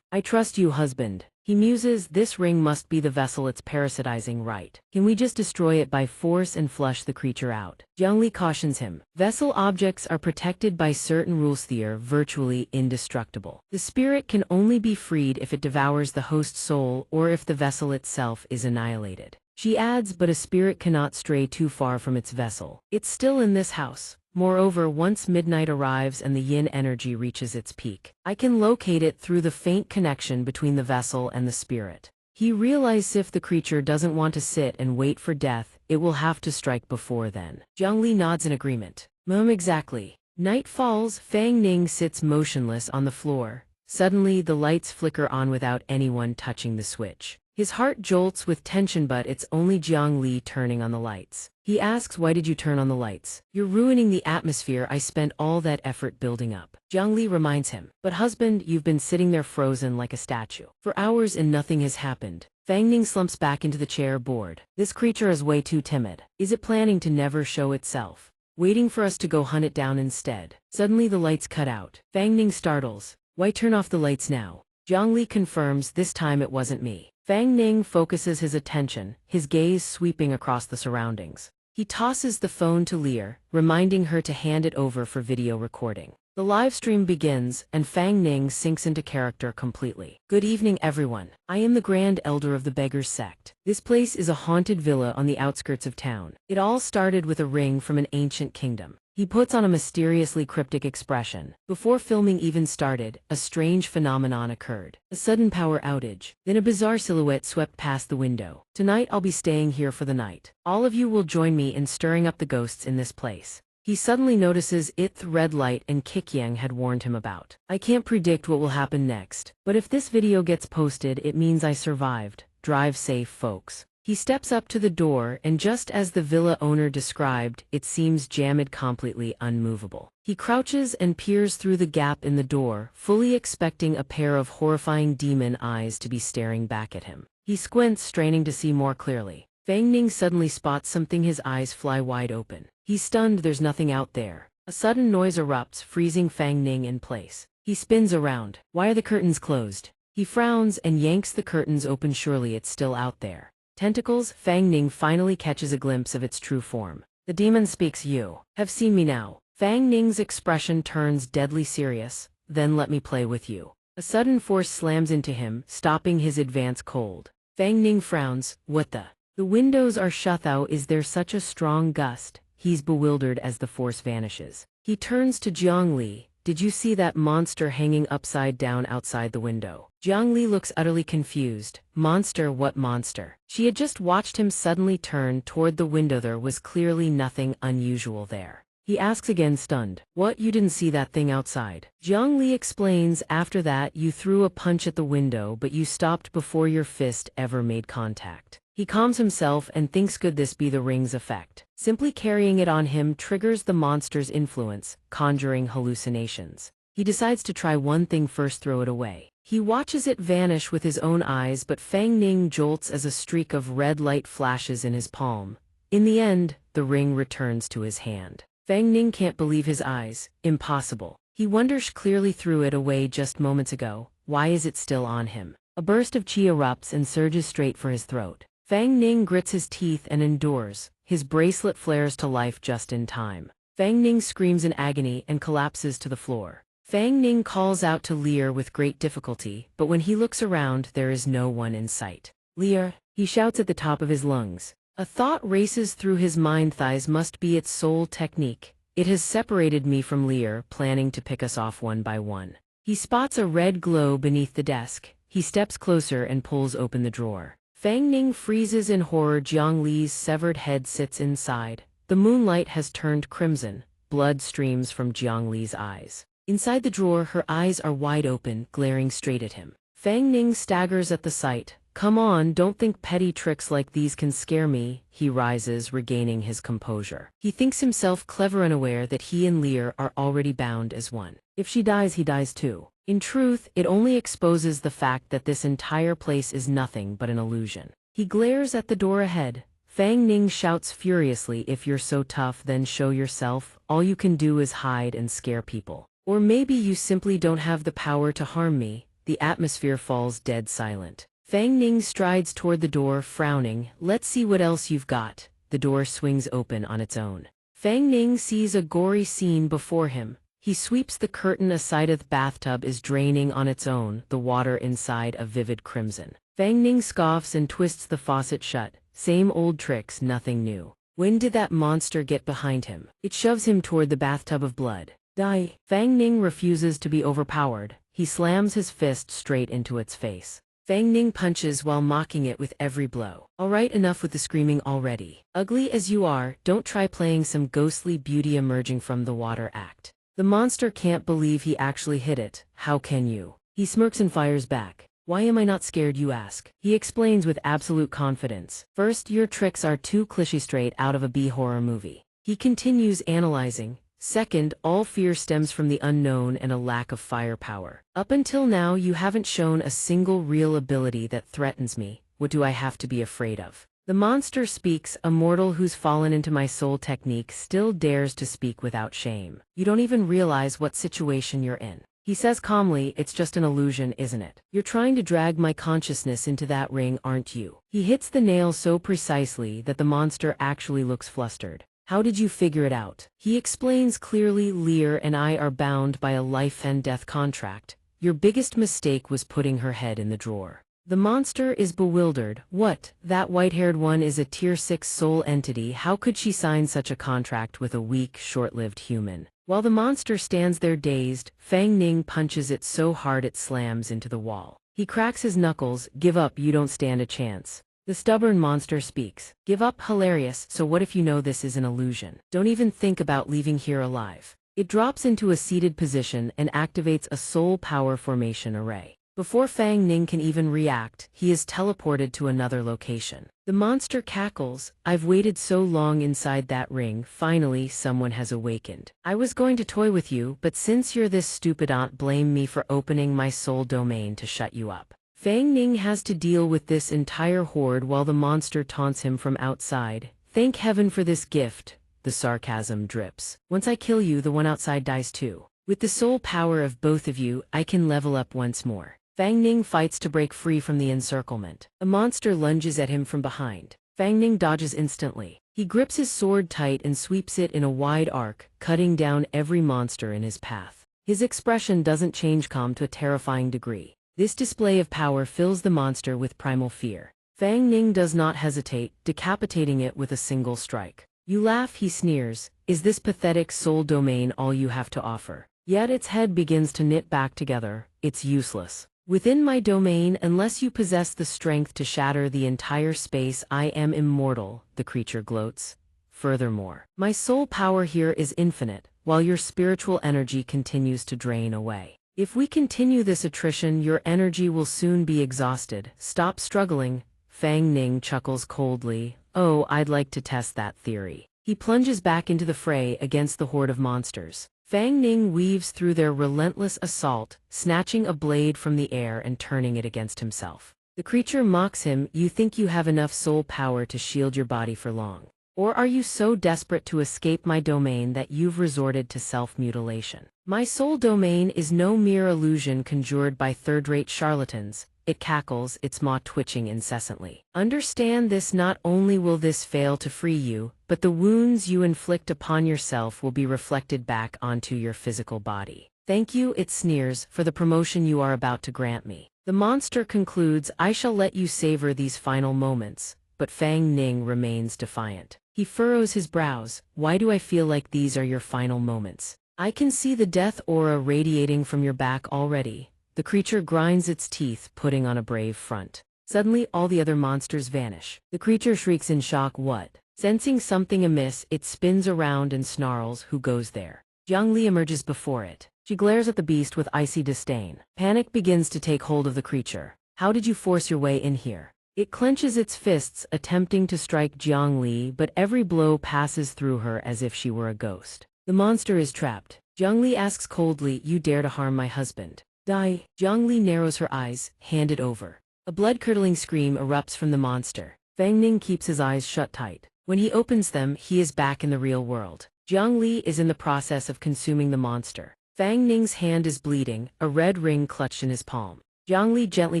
"I trust you, husband." He muses, "This ring must be the vessel it's parasitizing, right? Can we just destroy it by force and flush the creature out?" Jiang Li cautions him. "Vessel objects are protected by certain rules. They are virtually indestructible. The spirit can only be freed if it devours the host soul or if the vessel itself is annihilated." She adds, "But a spirit cannot stray too far from its vessel. It's still in this house. Moreover, once midnight arrives and the yin energy reaches its peak, I can locate it through the faint connection between the vessel and the spirit." He realizes if the creature doesn't want to sit and wait for death, it will have to strike before then. Jiang Li nods in agreement. Exactly." Night falls. Fang Ning sits motionless on the floor. Suddenly, the lights flicker on without anyone touching the switch. His heart jolts with tension, but it's only Jiang Li turning on the lights. He asks, "Why did you turn on the lights?" "You're ruining the atmosphere. I spent all that effort building up." Jiang Li reminds him, "But husband, you've been sitting there frozen like a statue for hours and nothing has happened." Fang Ning slumps back into the chair, bored. "This creature is way too timid. Is it planning to never show itself? Waiting for us to go hunt it down instead?" Suddenly the lights cut out. Fang Ning startles. "Why turn off the lights now?" Jiang Li confirms, "This time it wasn't me." Fang Ning focuses his attention, his gaze sweeping across the surroundings. He tosses the phone to Lear, reminding her to hand it over for video recording. The live stream begins, and Fang Ning sinks into character completely. "Good evening, everyone. I am the Grand Elder of the Beggars sect. This place is a haunted villa on the outskirts of town. It all started with a ring from an ancient kingdom." He puts on a mysteriously cryptic expression. "Before filming even started, a strange phenomenon occurred. A sudden power outage. Then a bizarre silhouette swept past the window. Tonight I'll be staying here for the night. All of you will join me in stirring up the ghosts in this place." He suddenly notices the red light and Qiqiang had warned him about. "I can't predict what will happen next, but if this video gets posted, it means I survived. Drive safe, folks." He steps up to the door, and just as the villa owner described, it seems jammed, completely unmovable. He crouches and peers through the gap in the door, fully expecting a pair of horrifying demon eyes to be staring back at him. He squints, straining to see more clearly. Fang Ning suddenly spots something, his eyes fly wide open. He's stunned, there's nothing out there. A sudden noise erupts, freezing Fang Ning in place. He spins around. Why are the curtains closed? He frowns and yanks the curtains open, surely it's still out there. Tentacles. Fang Ning finally catches a glimpse of its true form. The demon speaks, you have seen me now. Fang Ning's expression turns deadly serious. Then let me play with you. A sudden force slams into him, stopping his advance cold. Fang Ning frowns. What the? The windows are shut. Though, is there such a strong gust? He's bewildered as the force vanishes. He turns to Jiang Li. Did you see that monster hanging upside down outside the window? Jiang Li looks utterly confused. Monster? What monster? She had just watched him suddenly turn toward the window. There was clearly nothing unusual there. He asks again, stunned. What, you didn't see that thing outside? Jiang Li explains, after that you threw a punch at the window, but you stopped before your fist ever made contact. He calms himself and thinks, could this be the ring's effect? Simply carrying it on him triggers the monster's influence, conjuring hallucinations. He decides to try one thing first, throw it away. He watches it vanish with his own eyes, but Fang Ning jolts as a streak of red light flashes in his palm. In the end, the ring returns to his hand. Fang Ning can't believe his eyes. Impossible. He wonders, clearly threw it away just moments ago. Why is it still on him? A burst of chi erupts and surges straight for his throat. Fang Ning grits his teeth and endures. His bracelet flares to life just in time. Fang Ning screams in agony and collapses to the floor. Fang Ning calls out to Lear with great difficulty, but when he looks around, there is no one in sight. Lear, he shouts at the top of his lungs. A thought races through his mind. Thighs must be its sole technique. It has separated me from Lear, planning to pick us off one by one. He spots a red glow beneath the desk. He steps closer and pulls open the drawer. Fang Ning freezes in horror. Jiang Li's severed head sits inside. The moonlight has turned crimson. Blood streams from Jiang Li's eyes. Inside the drawer, her eyes are wide open, glaring straight at him. Fang Ning staggers at the sight. Come on, don't think petty tricks like these can scare me. He rises, regaining his composure. He thinks himself clever, unaware that he and Lear are already bound as one. If she dies, he dies too. In truth, it only exposes the fact that this entire place is nothing but an illusion. He glares at the door ahead. Fang Ning shouts furiously, if you're so tough, then show yourself. All you can do is hide and scare people. Or maybe you simply don't have the power to harm me. The atmosphere falls dead silent. Fang Ning strides toward the door, frowning. Let's see what else you've got. The door swings open on its own. Fang Ning sees a gory scene before him. He sweeps the curtain aside. The bathtub is draining on its own, the water inside a vivid crimson. Fang Ning scoffs and twists the faucet shut. Same old tricks, nothing new. When did that monster get behind him? It shoves him toward the bathtub of blood. Die. Fang Ning refuses to be overpowered. He slams his fist straight into its face. Fang Ning punches while mocking it with every blow. All right, enough with the screaming already. Ugly as you are, don't try playing some ghostly beauty emerging from the water act. The monster can't believe he actually hit it. How can you? He smirks and fires back. Why am I not scared, you ask? He explains with absolute confidence. First, your tricks are too cliché, straight out of a B-horror movie. He continues, analyzing. Second, all fear stems from the unknown and a lack of firepower. Up until now, you haven't shown a single real ability that threatens me. What do I have to be afraid of? The monster speaks. A mortal who's fallen into my soul technique still dares to speak without shame. You don't even realize what situation you're in. He says calmly, it's just an illusion, isn't it? You're trying to drag my consciousness into that ring, aren't you? He hits the nail so precisely that the monster actually looks flustered. How did you figure it out? He explains clearly, Lear and I are bound by a life and death contract. Your biggest mistake was putting her head in the drawer. The monster is bewildered. What? That white-haired one is a tier 6 soul entity. How could she sign such a contract with a weak, short-lived human? While the monster stands there dazed, Fang Ning punches it so hard it slams into the wall. He cracks his knuckles. Give up, you don't stand a chance. The stubborn monster speaks. Give up? Hilarious. So what if you know this is an illusion? Don't even think about leaving here alive. It drops into a seated position and activates a soul power formation array. Before Fang Ning can even react, he is teleported to another location. The monster cackles, "I've waited so long inside that ring, finally someone has awakened. I was going to toy with you, but since you're this stupid aunt, blame me for opening my soul domain to shut you up." Fang Ning has to deal with this entire horde while the monster taunts him from outside. "Thank heaven for this gift," the sarcasm drips. "Once I kill you, the one outside dies too. With the soul power of both of you, I can level up once more." Fang Ning fights to break free from the encirclement. A monster lunges at him from behind. Fang Ning dodges instantly. He grips his sword tight and sweeps it in a wide arc, cutting down every monster in his path. His expression doesn't change, calm to a terrifying degree. This display of power fills the monster with primal fear. Fang Ning does not hesitate, decapitating it with a single strike. "You laugh," he sneers. "Is this pathetic soul domain all you have to offer?" Yet its head begins to knit back together. "It's useless. Within my domain, unless you possess the strength to shatter the entire space, I am immortal," the creature gloats. "Furthermore, my soul power here is infinite, while your spiritual energy continues to drain away. If we continue this attrition, your energy will soon be exhausted. Stop struggling." Fang Ning chuckles coldly. "Oh, I'd like to test that theory." He plunges back into the fray against the horde of monsters. Fang Ning weaves through their relentless assault, snatching a blade from the air and turning it against himself. The creature mocks him. "You think you have enough soul power to shield your body for long? Or are you so desperate to escape my domain that you've resorted to self-mutilation? My soul domain is no mere illusion conjured by third-rate charlatans," it cackles, its maw twitching incessantly. "Understand this, not only will this fail to free you, but the wounds you inflict upon yourself will be reflected back onto your physical body. Thank you," it sneers, "for the promotion you are about to grant me." The monster concludes, "I shall let you savor these final moments," but Fang Ning remains defiant. He furrows his brows. "Why do I feel like these are your final moments? I can see the death aura radiating from your back already." The creature grinds its teeth, putting on a brave front. Suddenly, all the other monsters vanish. The creature shrieks in shock. "What?" Sensing something amiss, it spins around and snarls, "Who goes there?" Jiangli emerges before it. She glares at the beast with icy disdain. Panic begins to take hold of the creature. "How did you force your way in here?" It clenches its fists, attempting to strike Jiangli, but every blow passes through her as if she were a ghost. The monster is trapped. Jiangli asks coldly, "You dare to harm my husband? Die." Jiangli narrows her eyes. "Hand it over." A blood-curdling scream erupts from the monster. Fang Ning keeps his eyes shut tight. When he opens them, he is back in the real world. Jiangli is in the process of consuming the monster. Fang Ning's hand is bleeding, a red ring clutched in his palm. Jiangli gently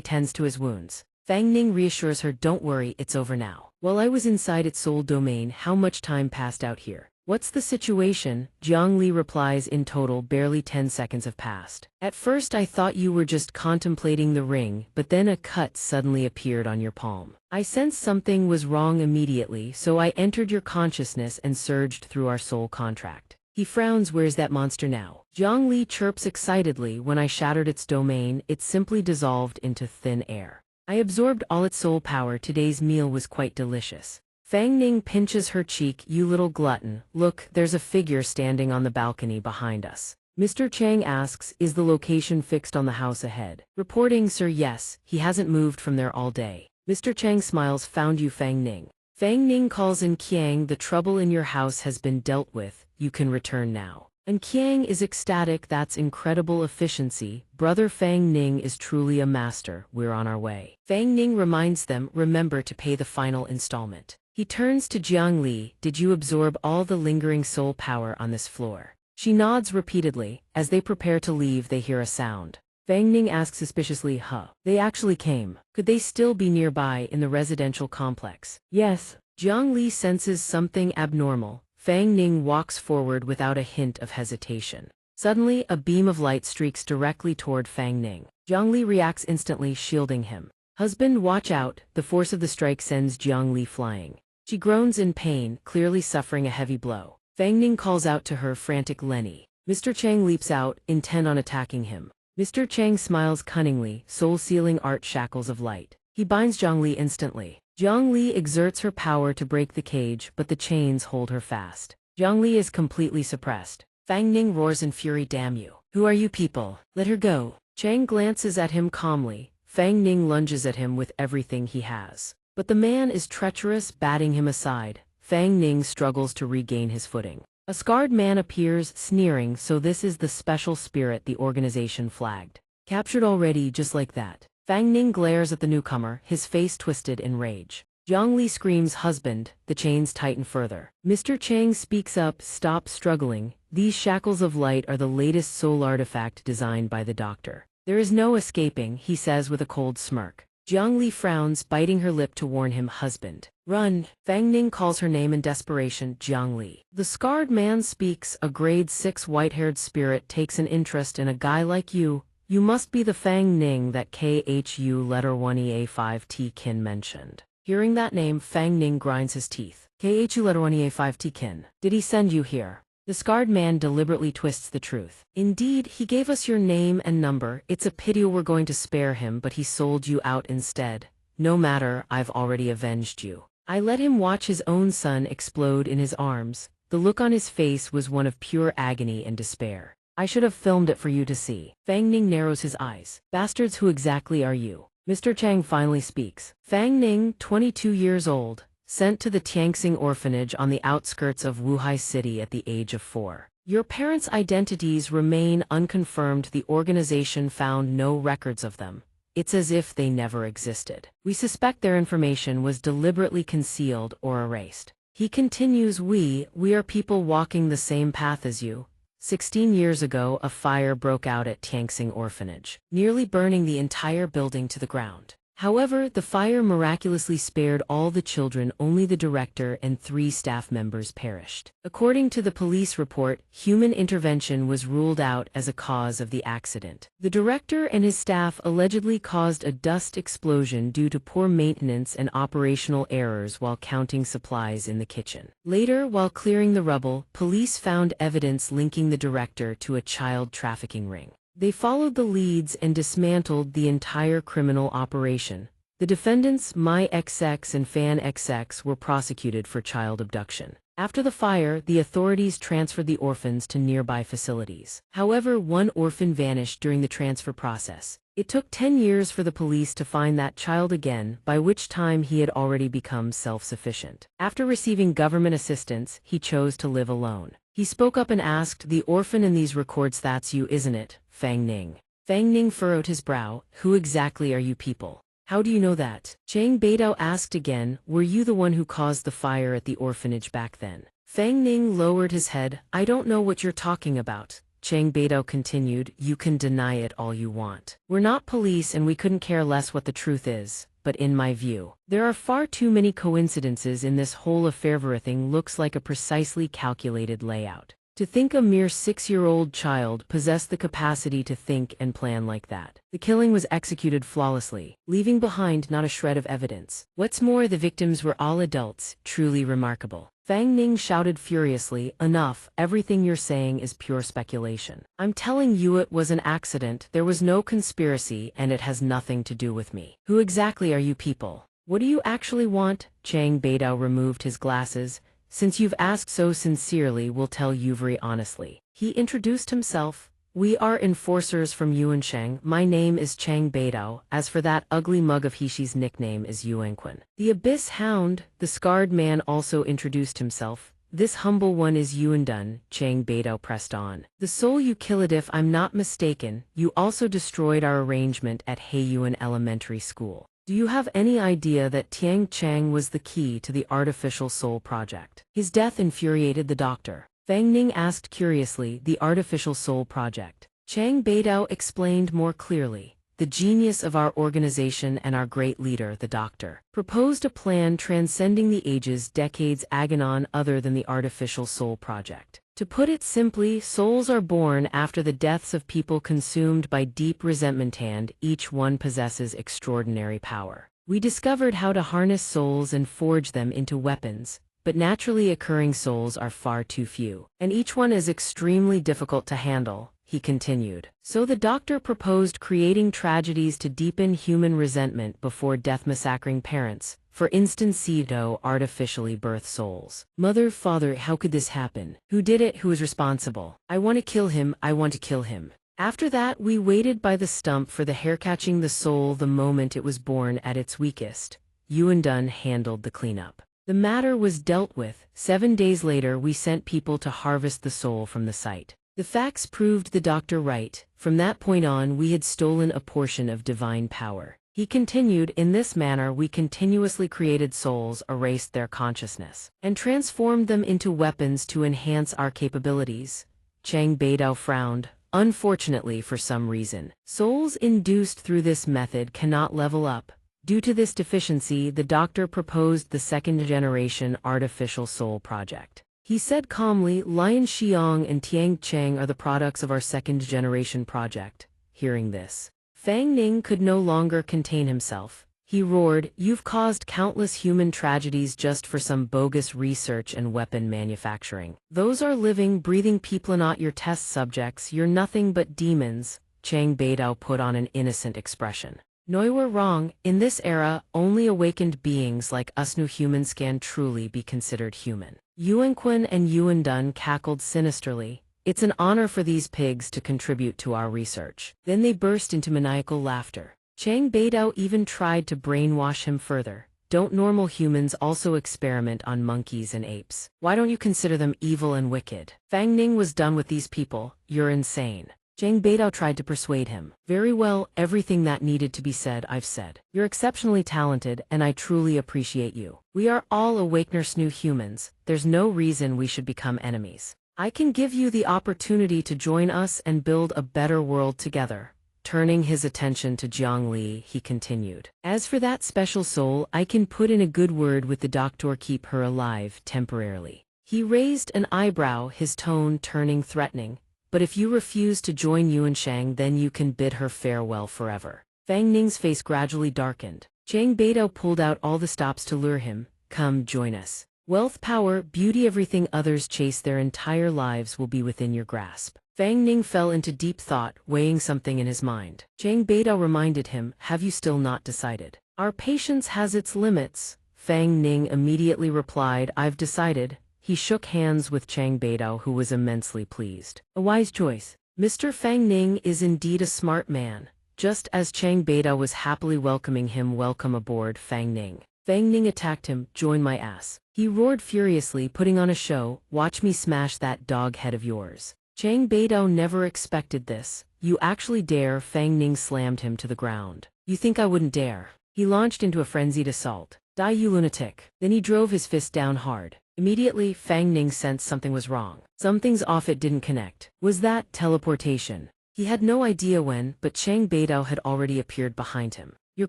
tends to his wounds. Fang Ning reassures her, "Don't worry, it's over now. While I was inside its soul domain, how much time passed out here?" "What's the situation?" Jiangli replies, "In total, barely 10 seconds have passed. At first I thought you were just contemplating the ring, but then a cut suddenly appeared on your palm. I sensed something was wrong immediately, so I entered your consciousness and surged through our soul contract." He frowns. "Where's that monster now?" Jiangli chirps excitedly. "When I shattered its domain, it simply dissolved into thin air. I absorbed all its soul power. Today's meal was quite delicious." Fang Ning pinches her cheek. "You little glutton. Look, there's a figure standing on the balcony behind us." Mr. Chang asks, "Is the location fixed on the house ahead?" "Reporting, sir, yes. He hasn't moved from there all day." Mr. Chang smiles. "Found you, Fang Ning." Fang Ning calls in Qiang. "The trouble in your house has been dealt with. You can return now." And Qiang is ecstatic. "That's incredible efficiency. Brother Fang Ning is truly a master. We're on our way." Fang Ning reminds them, "Remember to pay the final installment." He turns to Jiangli. "Did you absorb all the lingering soul power on this floor?" She nods repeatedly. As they prepare to leave, they hear a sound. Fang Ning asks suspiciously, "Huh? They actually came. Could they still be nearby in the residential complex?" "Yes." Jiangli senses something abnormal. Fang Ning walks forward without a hint of hesitation. Suddenly, a beam of light streaks directly toward Fang Ning. Jiangli reacts instantly, shielding him. "Husband, watch out." The force of the strike sends Jiangli flying. She groans in pain, clearly suffering a heavy blow. Fang Ning calls out to her, frantic Lenny. Mr. Chang leaps out, intent on attacking him. Mr. Chang smiles cunningly, soul-sealing art shackles of light. He binds Jiangli instantly. Jiangli exerts her power to break the cage, but the chains hold her fast. Jiangli is completely suppressed. Fang Ning roars in fury, "Damn you! Who are you people? Let her go!" Chang glances at him calmly. Fang Ning lunges at him with everything he has. But the man is treacherous, batting him aside. Fang Ning struggles to regain his footing. A scarred man appears, sneering, so this is the special spirit the organization flagged. Captured already, just like that. Fang Ning glares at the newcomer, his face twisted in rage. Zhang Li screams, "Husband," the chains tighten further. Mr. Chang speaks up, "Stop struggling. These shackles of light are the latest soul artifact designed by the doctor. There is no escaping," he says with a cold smirk. Zhang Li frowns, biting her lip to warn him, "Husband. Run." Fang Ning calls her name in desperation, Zhang Li. The scarred man speaks, "A grade 6 white-haired spirit takes an interest in a guy like you. You must be the Fang Ning that KHU letter 1EA5T Kin mentioned." Hearing that name, Fang Ning grinds his teeth. "KHU letter 1EA5T Kin. Did he send you here?" The scarred man deliberately twists the truth. "Indeed, he gave us your name and number. It's a pity we're going to spare him, but he sold you out instead. No matter, I've already avenged you. I let him watch his own son explode in his arms." The look on his face was one of pure agony and despair. "I should have filmed it for you to see." Fang Ning narrows his eyes. "Bastards, who exactly are you?" Mr. Chang finally speaks. Fang Ning, 22 years old, sent to the Tianxing orphanage on the outskirts of Wuhai City at the age of 4. Your parents' identities remain unconfirmed. The organization found no records of them. It's as if they never existed. We suspect their information was deliberately concealed or erased. He continues, we are people walking the same path as you. 16 years ago, a fire broke out at Tianxing Orphanage, nearly burning the entire building to the ground. However, the fire miraculously spared all the children. Only the director and 3 staff members perished. According to the police report, human intervention was ruled out as a cause of the accident. The director and his staff allegedly caused a dust explosion due to poor maintenance and operational errors while counting supplies in the kitchen. Later, while clearing the rubble, police found evidence linking the director to a child trafficking ring. They followed the leads and dismantled the entire criminal operation. The defendants, My XX and Fan XX, were prosecuted for child abduction. After the fire, the authorities transferred the orphans to nearby facilities. However, one orphan vanished during the transfer process. It took 10 years for the police to find that child again, by which time he had already become self-sufficient. After receiving government assistance, he chose to live alone. He spoke up and asked, "The orphan in these records, that's you, isn't it, Fang Ning?" Fang Ning furrowed his brow. "Who exactly are you people? How do you know that?" Chang Beidao asked again, "Were you the one who caused the fire at the orphanage back then?" Fang Ning lowered his head. "I don't know what you're talking about." Chang Beidao continued, "You can deny it all you want. We're not police and we couldn't care less what the truth is. But in my view, there are far too many coincidences in this whole affair. Everything looks like a precisely calculated layout. To think a mere 6-year-old child possessed the capacity to think and plan like that. The killing was executed flawlessly, leaving behind not a shred of evidence. What's more, the victims were all adults, truly remarkable." Fang Ning shouted furiously, "Enough, everything you're saying is pure speculation. I'm telling you it was an accident, there was no conspiracy, and it has nothing to do with me. Who exactly are you people? What do you actually want?" Chang Beidao removed his glasses. "Since you've asked so sincerely, we'll tell you very honestly." He introduced himself. "We are enforcers from Yuansheng. My name is Chang Beidao. As for that ugly mug of Hishi's nickname is Yuanquan. The Abyss Hound." The scarred man also introduced himself. "This humble one is Yuandun," Chang Beidao pressed on. "The soul you killed. If I'm not mistaken, you also destroyed our arrangement at Heiyuan Elementary School. Do you have any idea that Tiang Chang was the key to the artificial soul project?" His death infuriated the doctor. Fang Ning asked curiously, "The artificial soul project?" Chang Beidao explained more clearly. "The genius of our organization and our great leader, the doctor, proposed a plan transcending the ages, decades, agonon other than the artificial soul project. To put it simply, souls are born after the deaths of people consumed by deep resentment, and each one possesses extraordinary power. We discovered how to harness souls and forge them into weapons, but naturally occurring souls are far too few, and each one is extremely difficult to handle," he continued. "So the doctor proposed creating tragedies to deepen human resentment before death, massacring parents. For instance, Cedo artificially birth souls. Mother, father, how could this happen? Who did it? Who is responsible? I want to kill him, I want to kill him." After that, we waited by the stump for the hair catching the soul the moment it was born at its weakest. Yuan handled the cleanup. The matter was dealt with. 7 days later, we sent people to harvest the soul from the site. The facts proved the doctor right. From that point on, we had stolen a portion of divine power. He continued, in this manner we continuously created souls, erased their consciousness, and transformed them into weapons to enhance our capabilities. Chang Beidao frowned. Unfortunately, for some reason, souls induced through this method cannot level up. Due to this deficiency, the doctor proposed the second-generation artificial soul project. He said calmly, Lian Xiang and Tiang Cheng are the products of our second-generation project. Hearing this, Fang Ning could no longer contain himself. He roared, "You've caused countless human tragedies just for some bogus research and weapon manufacturing. Those are living, breathing people, not your test subjects. You're nothing but demons." Chang Beidao put on an innocent expression. "No, you were wrong. In this era, only awakened beings like us new humans can truly be considered human." Yuanqun and Yuandun cackled sinisterly. "It's an honor for these pigs to contribute to our research." Then they burst into maniacal laughter. Chang Beidao even tried to brainwash him further. "Don't normal humans also experiment on monkeys and apes? Why don't you consider them evil and wicked?" Fang Ning was done with these people. "You're insane." Chang Beidao tried to persuade him. "Very well, everything that needed to be said, I've said. You're exceptionally talented, and I truly appreciate you. We are all awakeners new humans. There's no reason we should become enemies. I can give you the opportunity to join us and build a better world together." Turning his attention to Jiang Li, he continued, "As for that special soul, I can put in a good word with the doctor, keep her alive temporarily." He raised an eyebrow, his tone turning threatening. "But if you refuse to join Yuanshang, then you can bid her farewell forever." Fang Ning's face gradually darkened. Chang Beidao pulled out all the stops to lure him. "Come, join us. Wealth, power, beauty, everything others chase their entire lives will be within your grasp." Fang Ning fell into deep thought, weighing something in his mind. Chang Beidao reminded him, "Have you still not decided?" "Our patience has its limits." Fang Ning immediately replied, "I've decided." He shook hands with Chang Beidao, who was immensely pleased. "A wise choice. Mr. Fang Ning is indeed a smart man." Just as Chang Beidao was happily welcoming him, "Welcome aboard, Fang Ning." Fang Ning attacked him. "Join my ass." He roared furiously, putting on a show. "Watch me smash that dog head of yours." Chang Beidao never expected this. "You actually dare?" Fang Ning slammed him to the ground. "You think I wouldn't dare?" He launched into a frenzied assault. "Die, you lunatic." Then he drove his fist down hard. Immediately, Fang Ning sensed something was wrong. Something's off, it didn't connect. Was that teleportation? He had no idea when, but Chang Beidao had already appeared behind him. "You're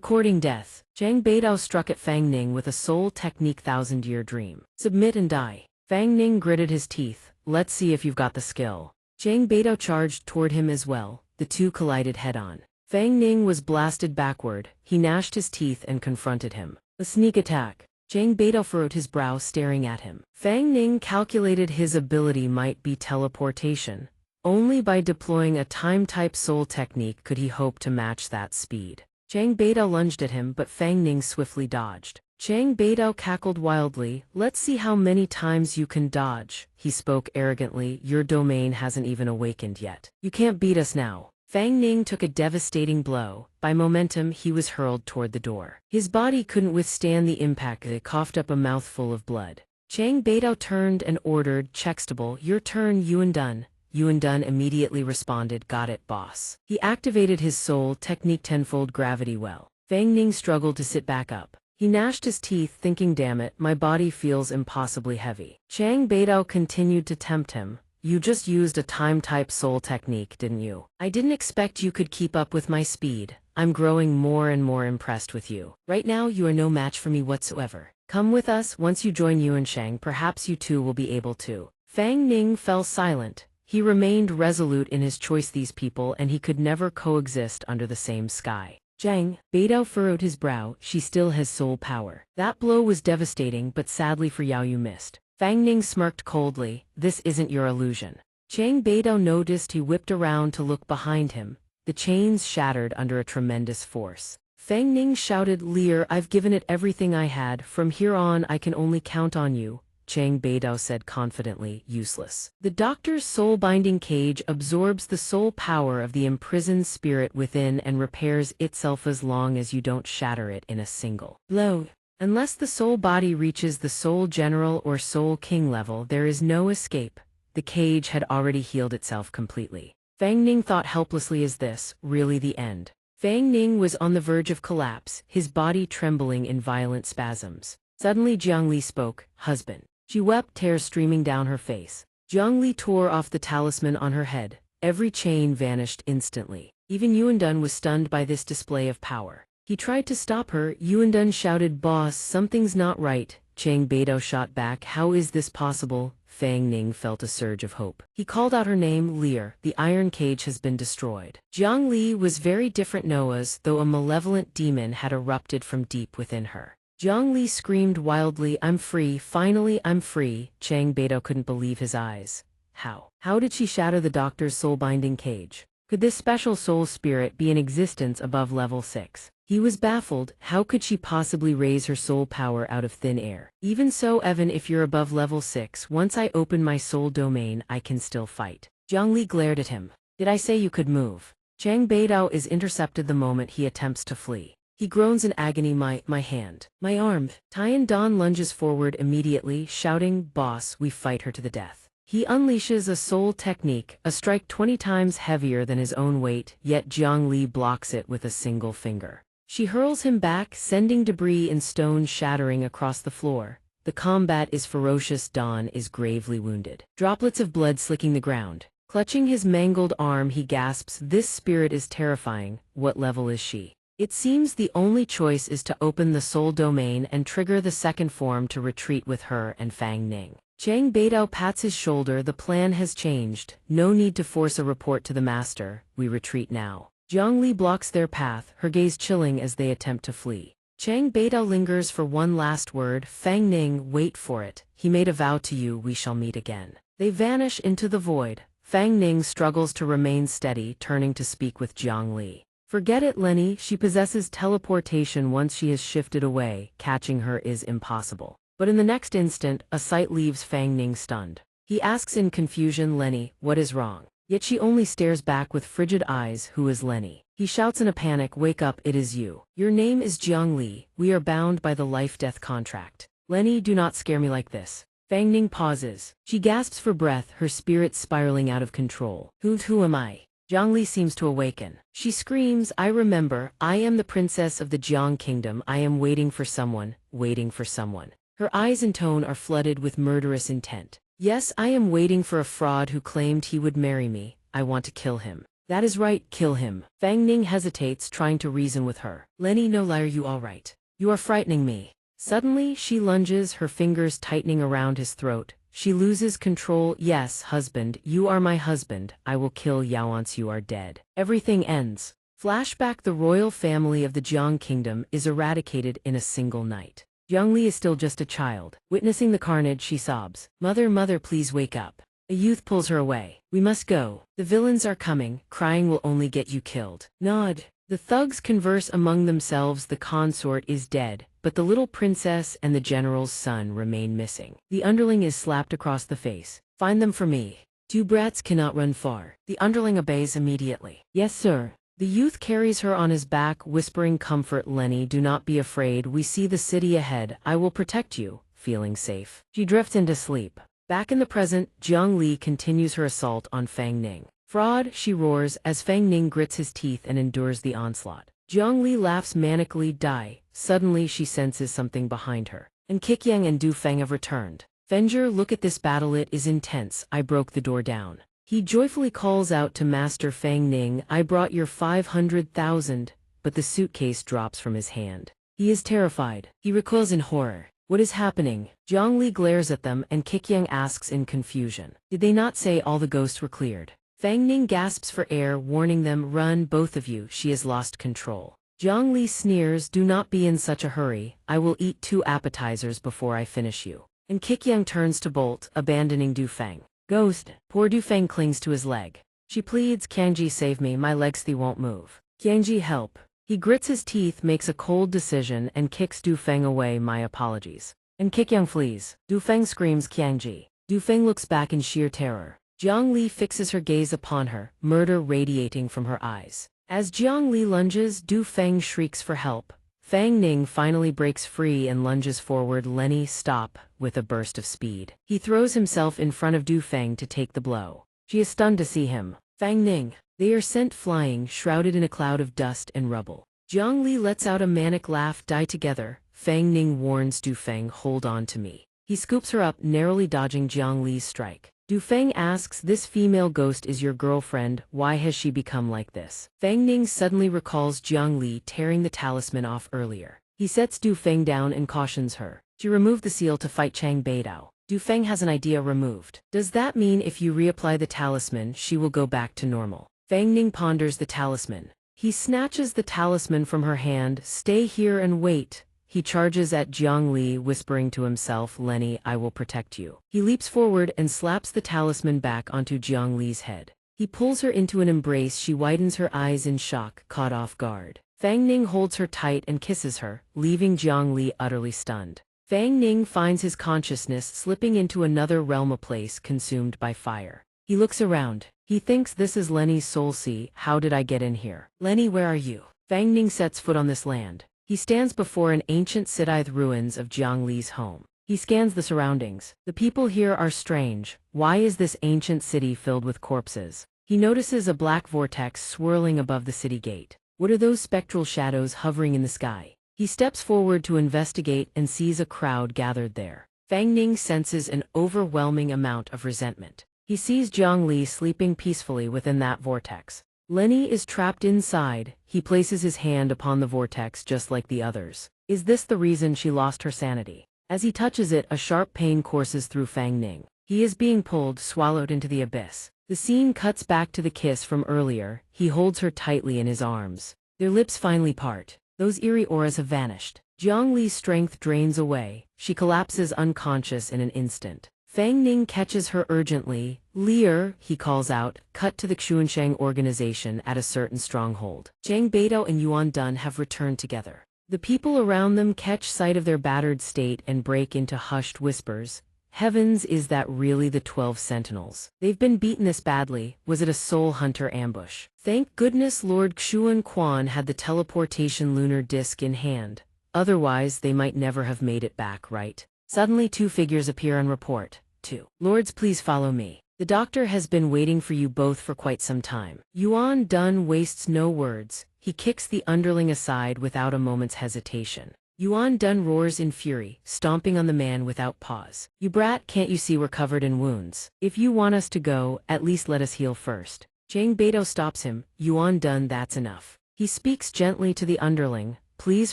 courting death." Chang Beidao struck at Fang Ning with a soul technique thousand-year dream. "Submit and die." Fang Ning gritted his teeth. "Let's see if you've got the skill." Chang Beidao charged toward him as well. The two collided head-on. Fang Ning was blasted backward. He gnashed his teeth and confronted him. A sneak attack. Chang Beidao furrowed his brow, staring at him. Fang Ning calculated his ability might be teleportation. Only by deploying a time-type soul technique could he hope to match that speed. Chang Beidao lunged at him, but Fang Ning swiftly dodged. Chang Beidao cackled wildly. "Let's see how many times you can dodge." He spoke arrogantly. "Your domain hasn't even awakened yet. You can't beat us now." Fang Ning took a devastating blow. By momentum, he was hurled toward the door. His body couldn't withstand the impact. It coughed up a mouthful of blood. Chang Beidao turned and ordered, "Chextable, your turn, Yuandun." Yuandun immediately responded, "Got it, boss." He activated his soul technique tenfold gravity well. Fang Ning struggled to sit back up. He gnashed his teeth, thinking, "Damn it, my body feels impossibly heavy." Chang Beidao continued to tempt him. "You just used a time-type soul technique, didn't you? I didn't expect you could keep up with my speed. I'm growing more and more impressed with you. Right now, you are no match for me whatsoever. Come with us. Once you join Yuanshang, perhaps you too will be able to." Fang Ning fell silent. He remained resolute in his choice. These people and he could never coexist under the same sky. Chang Beidao furrowed his brow. "She still has soul power." That blow was devastating, but sadly for Yao, you missed. Fang Ning smirked coldly. "This isn't your illusion." Chang Beidao noticed. He whipped around to look behind him. The chains shattered under a tremendous force. Fang Ning shouted, "Lear, I've given it everything I had. From here on I can only count on you." Chang Beidao said confidently, useless. The doctor's soul-binding cage absorbs the soul power of the imprisoned spirit within and repairs itself as long as you don't shatter it in a single blow. Unless the soul body reaches the soul general or soul king level, there is no escape. The cage had already healed itself completely. Fang Ning thought helplessly, is this really the end? Fang Ning was on the verge of collapse, his body trembling in violent spasms. Suddenly Jiang Li spoke, husband. She wept, tears streaming down her face. Jiang Li tore off the talisman on her head. Every chain vanished instantly. Even Yuandun was stunned by this display of power. He tried to stop her. Yuandun shouted, boss, something's not right. Chang Beidao shot back, how is this possible? Fang Ning felt a surge of hope. He called out her name, Lear. The iron cage has been destroyed. Jiang Li was very different Noah's, though a malevolent demon had erupted from deep within her. Jiang Li screamed wildly, I'm free, finally I'm free. Chang Beidao couldn't believe his eyes. How? How did she shatter the doctor's soul-binding cage? Could this special soul spirit be in existence above level 6? He was baffled. How could she possibly raise her soul power out of thin air? Even so, Evan, if you're above level 6, once I open my soul domain, I can still fight. Jiang Li glared at him. Did I say you could move? Chang Beidao is intercepted the moment he attempts to flee. He groans in agony, my hand, my arm. Tian Dan lunges forward immediately, shouting, boss, we fight her to the death. He unleashes a soul technique, a strike 20 times heavier than his own weight, yet Jiang Li blocks it with a single finger. She hurls him back, sending debris and stones shattering across the floor. The combat is ferocious. Dan is gravely wounded. Droplets of blood slicking the ground. Clutching his mangled arm, he gasps, this spirit is terrifying. What level is she? It seems the only choice is to open the soul domain and trigger the second form to retreat with her and Fang Ning. Chang Beidao pats his shoulder. The plan has changed. No need to force a report to the master. We retreat now. Jiang Li blocks their path, her gaze chilling as they attempt to flee. Chang Beidao lingers for one last word. Fang Ning, wait for it. He made a vow to you, we shall meet again. They vanish into the void. Fang Ning struggles to remain steady, turning to speak with Jiang Li. Forget it, Lenny, she possesses teleportation. Once she has shifted away, catching her is impossible. But in the next instant, a sight leaves Fang Ning stunned. He asks in confusion, Lenny, what is wrong? Yet she only stares back with frigid eyes. Who is Lenny? He shouts in a panic, wake up, it is you. Your name is Jiang Li. We are bound by the life-death contract. Lenny, do not scare me like this. Fang Ning pauses. She gasps for breath, her spirit spiraling out of control. Who am I? Jiang Li seems to awaken. She screams, I remember, I am the princess of the Jiang kingdom. I am waiting for someone, waiting for someone. Her eyes and tone are flooded with murderous intent. Yes, I am waiting for a fraud who claimed he would marry me. I want to kill him. That is right, kill him. Fang Ning hesitates, trying to reason with her. Lenny, no lie, are you all right? You are frightening me. Suddenly, she lunges, her fingers tightening around his throat. She loses control. Yes, husband, you are my husband. I will kill Yao once you are dead. Everything ends. Flashback, the royal family of the Jiang kingdom is eradicated in a single night. Jiang Li is still just a child. Witnessing the carnage, she sobs. Mother, mother, please wake up. A youth pulls her away. We must go. The villains are coming. Crying will only get you killed. Nod. The thugs converse among themselves. The consort is dead, but the little princess and the general's son remain missing. The underling is slapped across the face. Find them for me. Two brats cannot run far. The underling obeys immediately. Yes, sir. The youth carries her on his back, whispering comfort. Lenny, do not be afraid. We see the city ahead. I will protect you. Feeling safe, she drifts into sleep. Back in the present, Jiang Li continues her assault on Fang Ning. Fraud, she roars as Fang Ning grits his teeth and endures the onslaught. Jiang Li laughs manically. Die. Suddenly she senses something behind her. And Qiqiang and Du Feng have returned. Fenger, look at this battle. It is intense. I broke the door down. He joyfully calls out to Master Fang Ning, I brought your 500,000, but the suitcase drops from his hand. He is terrified. He recoils in horror. What is happening? Jiang Li glares at them and Qiqiang asks in confusion. Did they not say all the ghosts were cleared? Fang Ning gasps for air, warning them, run, both of you, she has lost control. Jiang Li sneers, do not be in such a hurry, I will eat 2 appetizers before I finish you. And Qiqiang turns to bolt, abandoning Du Feng. Ghost. Poor Du Feng clings to his leg. She pleads, Qiangji, save me, my legs won't move. Qiangji, help. He grits his teeth, makes a cold decision, and kicks Du Feng away. My apologies. And Kikyang flees. Du Feng screams Qiangji. Du Feng looks back in sheer terror. Jiang Li fixes her gaze upon her, murder radiating from her eyes. As Jiang Li lunges, Du Feng shrieks for help. Fang Ning finally breaks free and lunges forward. Lenny, stop, with a burst of speed. He throws himself in front of Du Feng to take the blow. She is stunned to see him. Fang Ning. They are sent flying, shrouded in a cloud of dust and rubble. Jiang Li lets out a manic laugh. Die together. Fang Ning warns Du Feng, hold on to me. He scoops her up, narrowly dodging Jiang Li's strike. Du Feng asks, this female ghost is your girlfriend, why has she become like this? Fang Ning suddenly recalls Jiang Li tearing the talisman off earlier. He sets Du Feng down and cautions her. She removed the seal to fight Chang Beidao. Du Feng has an idea removed. Does that mean if you reapply the talisman, she will go back to normal? Fang Ning ponders the talisman. He snatches the talisman from her hand. Stay here and wait. He charges at Jiang Li, whispering to himself, Lenny, I will protect you. He leaps forward and slaps the talisman back onto Jiang Li's head. He pulls her into an embrace. She widens her eyes in shock, caught off guard. Fang Ning holds her tight and kisses her, leaving Jiang Li utterly stunned. Fang Ning finds his consciousness slipping into another realm, a place consumed by fire. He looks around. He thinks, this is Lenny's soul sea. How did I get in here? Lenny, where are you? Fang Ning sets foot on this land. He stands before an ancient Scythe ruins of Jiang Li's home. He scans the surroundings. The people here are strange. Why is this ancient city filled with corpses? He notices a black vortex swirling above the city gate. What are those spectral shadows hovering in the sky? He steps forward to investigate and sees a crowd gathered there. Fang Ning senses an overwhelming amount of resentment. He sees Jiang Li sleeping peacefully within that vortex. Lenny is trapped inside. He places his hand upon the vortex just like the others. Is this the reason she lost her sanity? As he touches it, a sharp pain courses through Fang Ning. He is being pulled, swallowed into the abyss. The scene cuts back to the kiss from earlier. He holds her tightly in his arms. Their lips finally part. Those eerie auras have vanished. Jiang Li's strength drains away. She collapses unconscious in an instant. Fang Ning catches her urgently. Lear, he calls out, cut to the Xuansheng organization at a certain stronghold. Chang Beidao and Yuan Dun have returned together. The people around them catch sight of their battered state and break into hushed whispers. Heavens, is that really the 12 sentinels? They've been beaten this badly. Was it a soul hunter ambush? Thank goodness Lord Xuan Quan had the teleportation lunar disc in hand. Otherwise, they might never have made it back, right? Suddenly 2 figures appear and report. 2. Lords, please follow me. The doctor has been waiting for you both for quite some time. Yuan Dun wastes no words. He kicks the underling aside without a moment's hesitation. Yuan Dun roars in fury, stomping on the man without pause. You brat, can't you see we're covered in wounds? If you want us to go, at least let us heal first. Chang Beidao stops him. Yuan Dun, that's enough. He speaks gently to the underling. Please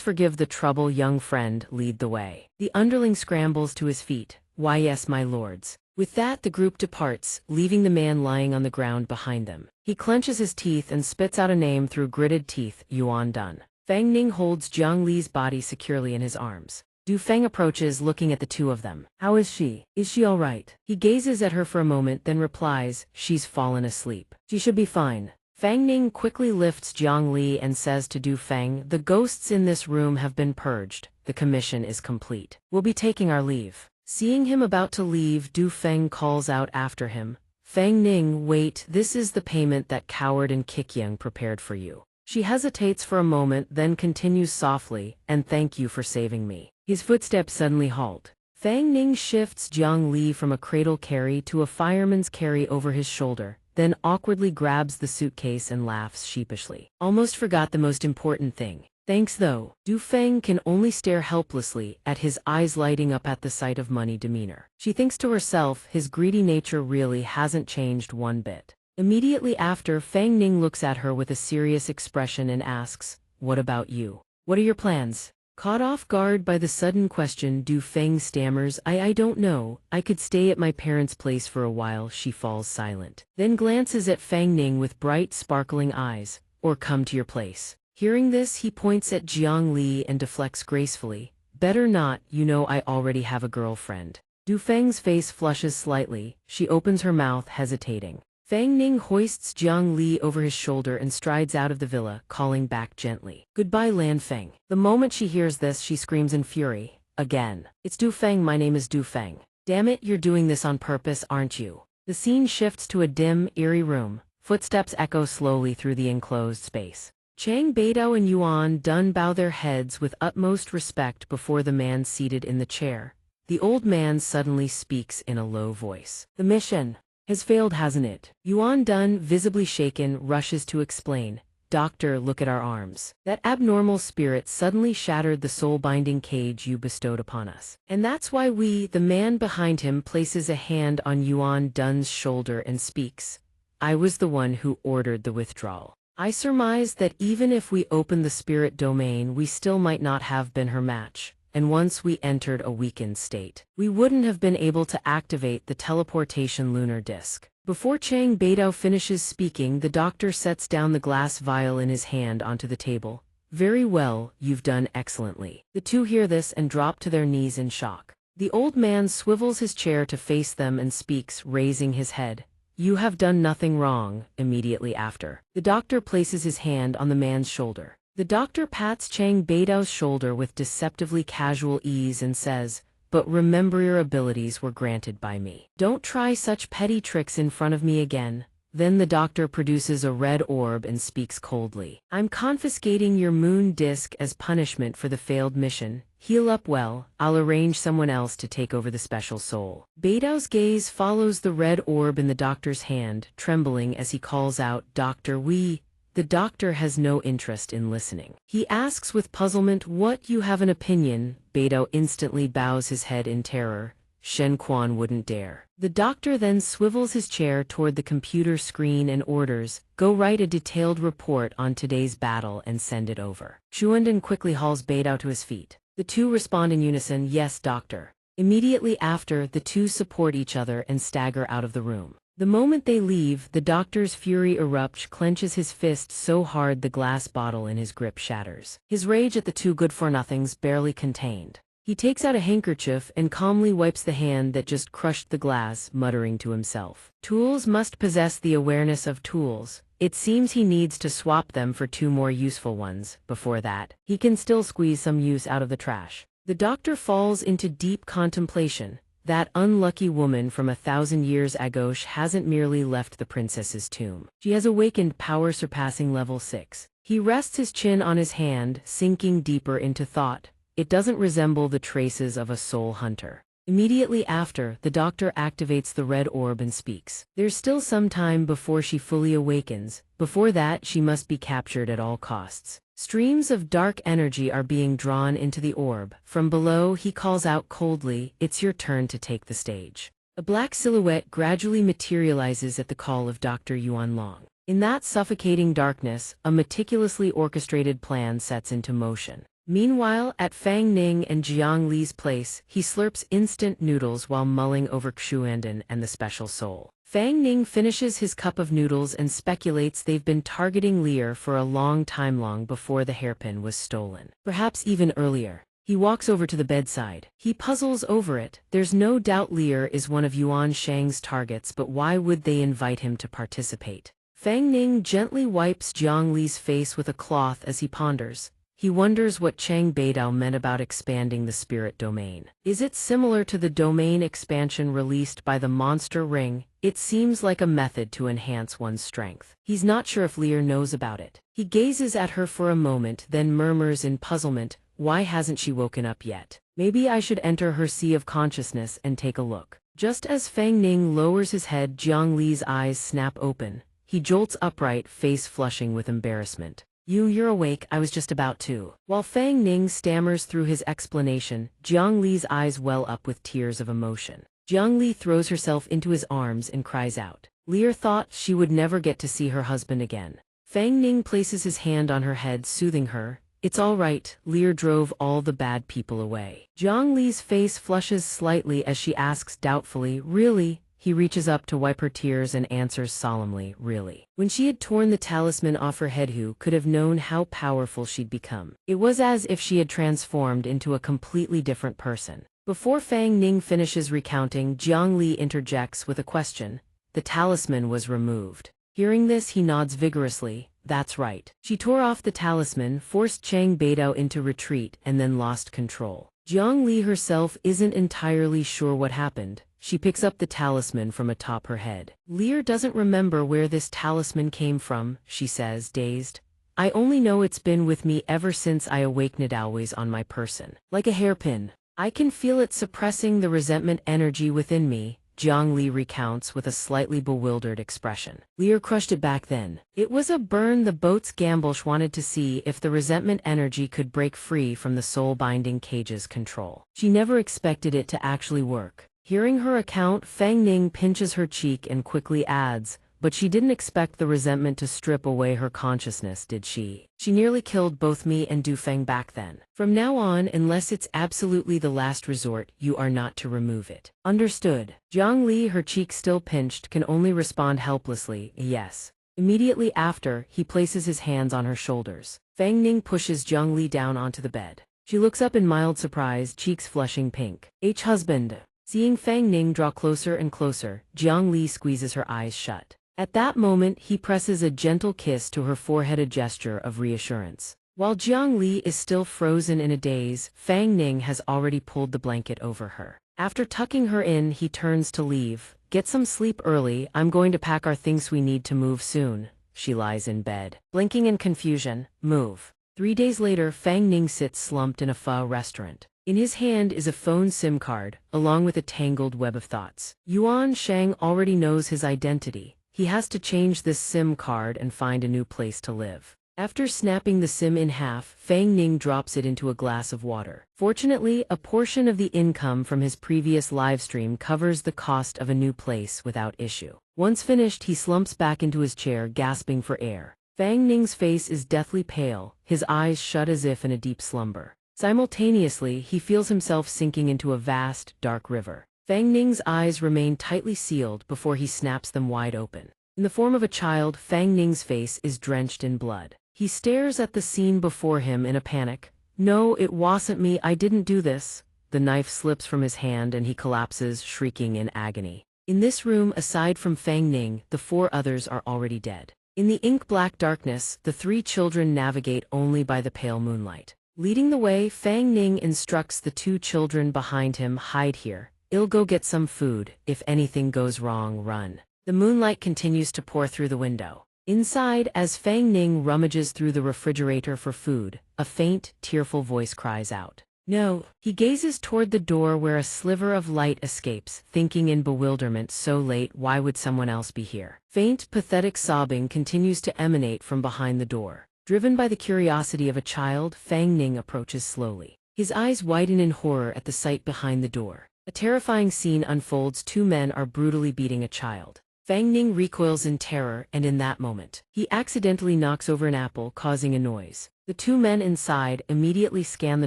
forgive the trouble, young friend, lead the way. The underling scrambles to his feet. Why yes, my lords. With that, the group departs, leaving the man lying on the ground behind them. He clenches his teeth and spits out a name through gritted teeth, Yuan Dun. Fang Ning holds Jiang Li's body securely in his arms. Du Feng approaches, looking at the 2 of them. How is she? Is she all right? He gazes at her for a moment, then replies, she's fallen asleep. She should be fine. Fang Ning quickly lifts Jiang Li and says to Du Feng, the ghosts in this room have been purged. The commission is complete. We'll be taking our leave. Seeing him about to leave, Du Feng calls out after him. Fang Ning, wait, this is the payment that Coward and Kikyang prepared for you. She hesitates for a moment, then continues softly, and thank you for saving me. His footsteps suddenly halt. Fang Ning shifts Jiang Li from a cradle carry to a fireman's carry over his shoulder, then awkwardly grabs the suitcase and laughs sheepishly. Almost forgot the most important thing. Thanks though. Du Feng can only stare helplessly at his eyes lighting up at the sight of money demeanor. She thinks to herself, his greedy nature really hasn't changed one bit. Immediately after, Fang Ning looks at her with a serious expression and asks, what about you? What are your plans? Caught off guard by the sudden question, Du Feng stammers, I don't know. I could stay at my parents' place for a while. She falls silent. Then glances at Fang Ning with bright, sparkling eyes. Or come to your place. Hearing this, he points at Jiang Li and deflects gracefully. Better not, you know I already have a girlfriend. Du Feng's face flushes slightly. She opens her mouth, hesitating. Fang Ning hoists Jiang Li over his shoulder and strides out of the villa, calling back gently. Goodbye, Lan Feng. The moment she hears this, she screams in fury. again. It's Du Feng, my name is Du Feng. Damn it, you're doing this on purpose, aren't you? The scene shifts to a dim, eerie room. Footsteps echo slowly through the enclosed space. Chang Beidou and Yuan Dun bow their heads with utmost respect before the man seated in the chair. The old man suddenly speaks in a low voice. The mission has failed, hasn't it? Yuan Dun, visibly shaken, rushes to explain. Doctor, look at our arms. That abnormal spirit suddenly shattered the soul-binding cage you bestowed upon us. And that's why the man behind him places a hand on Yuan Dun's shoulder and speaks. I was the one who ordered the withdrawal. I surmise that even if we opened the spirit domain, we still might not have been her match. And once we entered a weakened state, we wouldn't have been able to activate the teleportation lunar disk. Before Chang Beidou finishes speaking, the doctor sets down the glass vial in his hand onto the table. Very well, you've done excellently. The two hear this and drop to their knees in shock. The old man swivels his chair to face them and speaks, raising his head. You have done nothing wrong. Immediately after, the doctor places his hand on the man's shoulder. The doctor pats Chang Beidou's shoulder with deceptively casual ease and says, but remember, your abilities were granted by me. Don't try such petty tricks in front of me again. Then the doctor produces a red orb and speaks coldly. I'm confiscating your moon disk as punishment for the failed mission. Heal up well, I'll arrange someone else to take over the special soul. Beidou's gaze follows the red orb in the doctor's hand, trembling as he calls out, Doctor, The doctor has no interest in listening. He asks with puzzlement, what, you have an opinion? Beidou instantly bows his head in terror. Shen Quan wouldn't dare. The doctor then swivels his chair toward the computer screen and orders, go write a detailed report on today's battle and send it over. Xuanden quickly hauls Beidou to his feet. The two respond in unison, yes, doctor. Immediately after, the two support each other and stagger out of the room. The moment they leave, the doctor's fury erupts, clenches his fist so hard the glass bottle in his grip shatters. His rage at the two good-for-nothings barely contained. He takes out a handkerchief and calmly wipes the hand that just crushed the glass, muttering to himself. Tools must possess the awareness of tools. It seems he needs to swap them for two more useful ones. Before that, he can still squeeze some use out of the trash. The doctor falls into deep contemplation. That unlucky woman from 1,000 years ago hasn't merely left the princess's tomb. She has awakened power surpassing level 6. He rests his chin on his hand, sinking deeper into thought. It doesn't resemble the traces of a soul hunter. Immediately after, the doctor activates the red orb and speaks. There's still some time before she fully awakens. Before that, she must be captured at all costs. Streams of dark energy are being drawn into the orb. From below, he calls out coldly, it's your turn to take the stage. A black silhouette gradually materializes at the call of Dr. Yuan Long. In that suffocating darkness, a meticulously orchestrated plan sets into motion. Meanwhile, at Fang Ning and Jiang Li's place, he slurps instant noodles while mulling over Xuanden and the special soul. Fang Ning finishes his cup of noodles and speculates they've been targeting Lear for a long time, long before the hairpin was stolen. Perhaps even earlier. He walks over to the bedside. He puzzles over it. There's no doubt Lear is one of Yuan Shang's targets, but why would they invite him to participate? Fang Ning gently wipes Jiang Li's face with a cloth as he ponders. He wonders what Chang Beidou meant about expanding the spirit domain. Is it similar to the domain expansion released by the monster ring? It seems like a method to enhance one's strength. He's not sure if Lear knows about it. He gazes at her for a moment, then murmurs in puzzlement, why hasn't she woken up yet? Maybe I should enter her sea of consciousness and take a look. Just as Fang Ning lowers his head, Jiang Li's eyes snap open. He jolts upright, face flushing with embarrassment. You're awake, I was just about to. While Fang Ning stammers through his explanation, Jiang Li's eyes well up with tears of emotion. Jiang Li throws herself into his arms and cries out. Lear thought she would never get to see her husband again. Fang Ning places his hand on her head, soothing her. It's all right, Lear drove all the bad people away. Jiang Li's face flushes slightly as she asks doubtfully, really? He reaches up to wipe her tears and answers solemnly, really. When she had torn the talisman off her head, who could have known how powerful she'd become? It was as if she had transformed into a completely different person. Before Fang Ning finishes recounting, Jiang Li interjects with a question. The talisman was removed. Hearing this, he nods vigorously. That's right. She tore off the talisman, forced Chang Beidou into retreat, and then lost control. Jiang Li herself isn't entirely sure what happened. She picks up the talisman from atop her head. Lear doesn't remember where this talisman came from, she says, dazed. I only know it's been with me ever since I awakened, always on my person. Like a hairpin. I can feel it suppressing the resentment energy within me, Jiang Li recounts with a slightly bewildered expression. Lear crushed it back then. It was a burn the boat's Gambosh wanted to see if the resentment energy could break free from the soul-binding cage's control. She never expected it to actually work. Hearing her account, Fang Ning pinches her cheek and quickly adds, but she didn't expect the resentment to strip away her consciousness, did she? She nearly killed both me and Du Feng back then. From now on, unless it's absolutely the last resort, you are not to remove it. Understood. Jiang Li, her cheek still pinched, can only respond helplessly, yes. Immediately after, he places his hands on her shoulders. Fang Ning pushes Jiang Li down onto the bed. She looks up in mild surprise, cheeks flushing pink. Husband. Seeing Fang Ning draw closer and closer, Jiang Li squeezes her eyes shut. At that moment, he presses a gentle kiss to her forehead, a gesture of reassurance. While Jiang Li is still frozen in a daze, Fang Ning has already pulled the blanket over her. After tucking her in, he turns to leave. Get some sleep early, I'm going to pack our things, we need to move soon. She lies in bed, blinking in confusion. Move. 3 days later, Fang Ning sits slumped in a pho restaurant. In his hand is a phone SIM card, along with a tangled web of thoughts. Yuan Shang already knows his identity. He has to change this SIM card and find a new place to live. After snapping the SIM in half, Fang Ning drops it into a glass of water. Fortunately, a portion of the income from his previous livestream covers the cost of a new place without issue. Once finished, he slumps back into his chair, gasping for air. Fang Ning's face is deathly pale, his eyes shut as if in a deep slumber. Simultaneously, he feels himself sinking into a vast, dark river. Fang Ning's eyes remain tightly sealed before he snaps them wide open. In the form of a child, Fang Ning's face is drenched in blood. He stares at the scene before him in a panic. No, it wasn't me, I didn't do this. The knife slips from his hand and he collapses, shrieking in agony. In this room, aside from Fang Ning, the 4 others are already dead. In the ink-black darkness, the 3 children navigate only by the pale moonlight. Leading the way, Fang Ning instructs the 2 children behind him, hide here. I'll go get some food. If anything goes wrong, run. The moonlight continues to pour through the window. Inside, as Fang Ning rummages through the refrigerator for food, a faint, tearful voice cries out. No. He gazes toward the door where a sliver of light escapes, thinking in bewilderment, so late, why would someone else be here? Faint, pathetic sobbing continues to emanate from behind the door. Driven by the curiosity of a child, Fang Ning approaches slowly. His eyes widen in horror at the sight behind the door. A terrifying scene unfolds. 2 men are brutally beating a child. Fang Ning recoils in terror, and in that moment, he accidentally knocks over an apple, causing a noise. The 2 men inside immediately scan the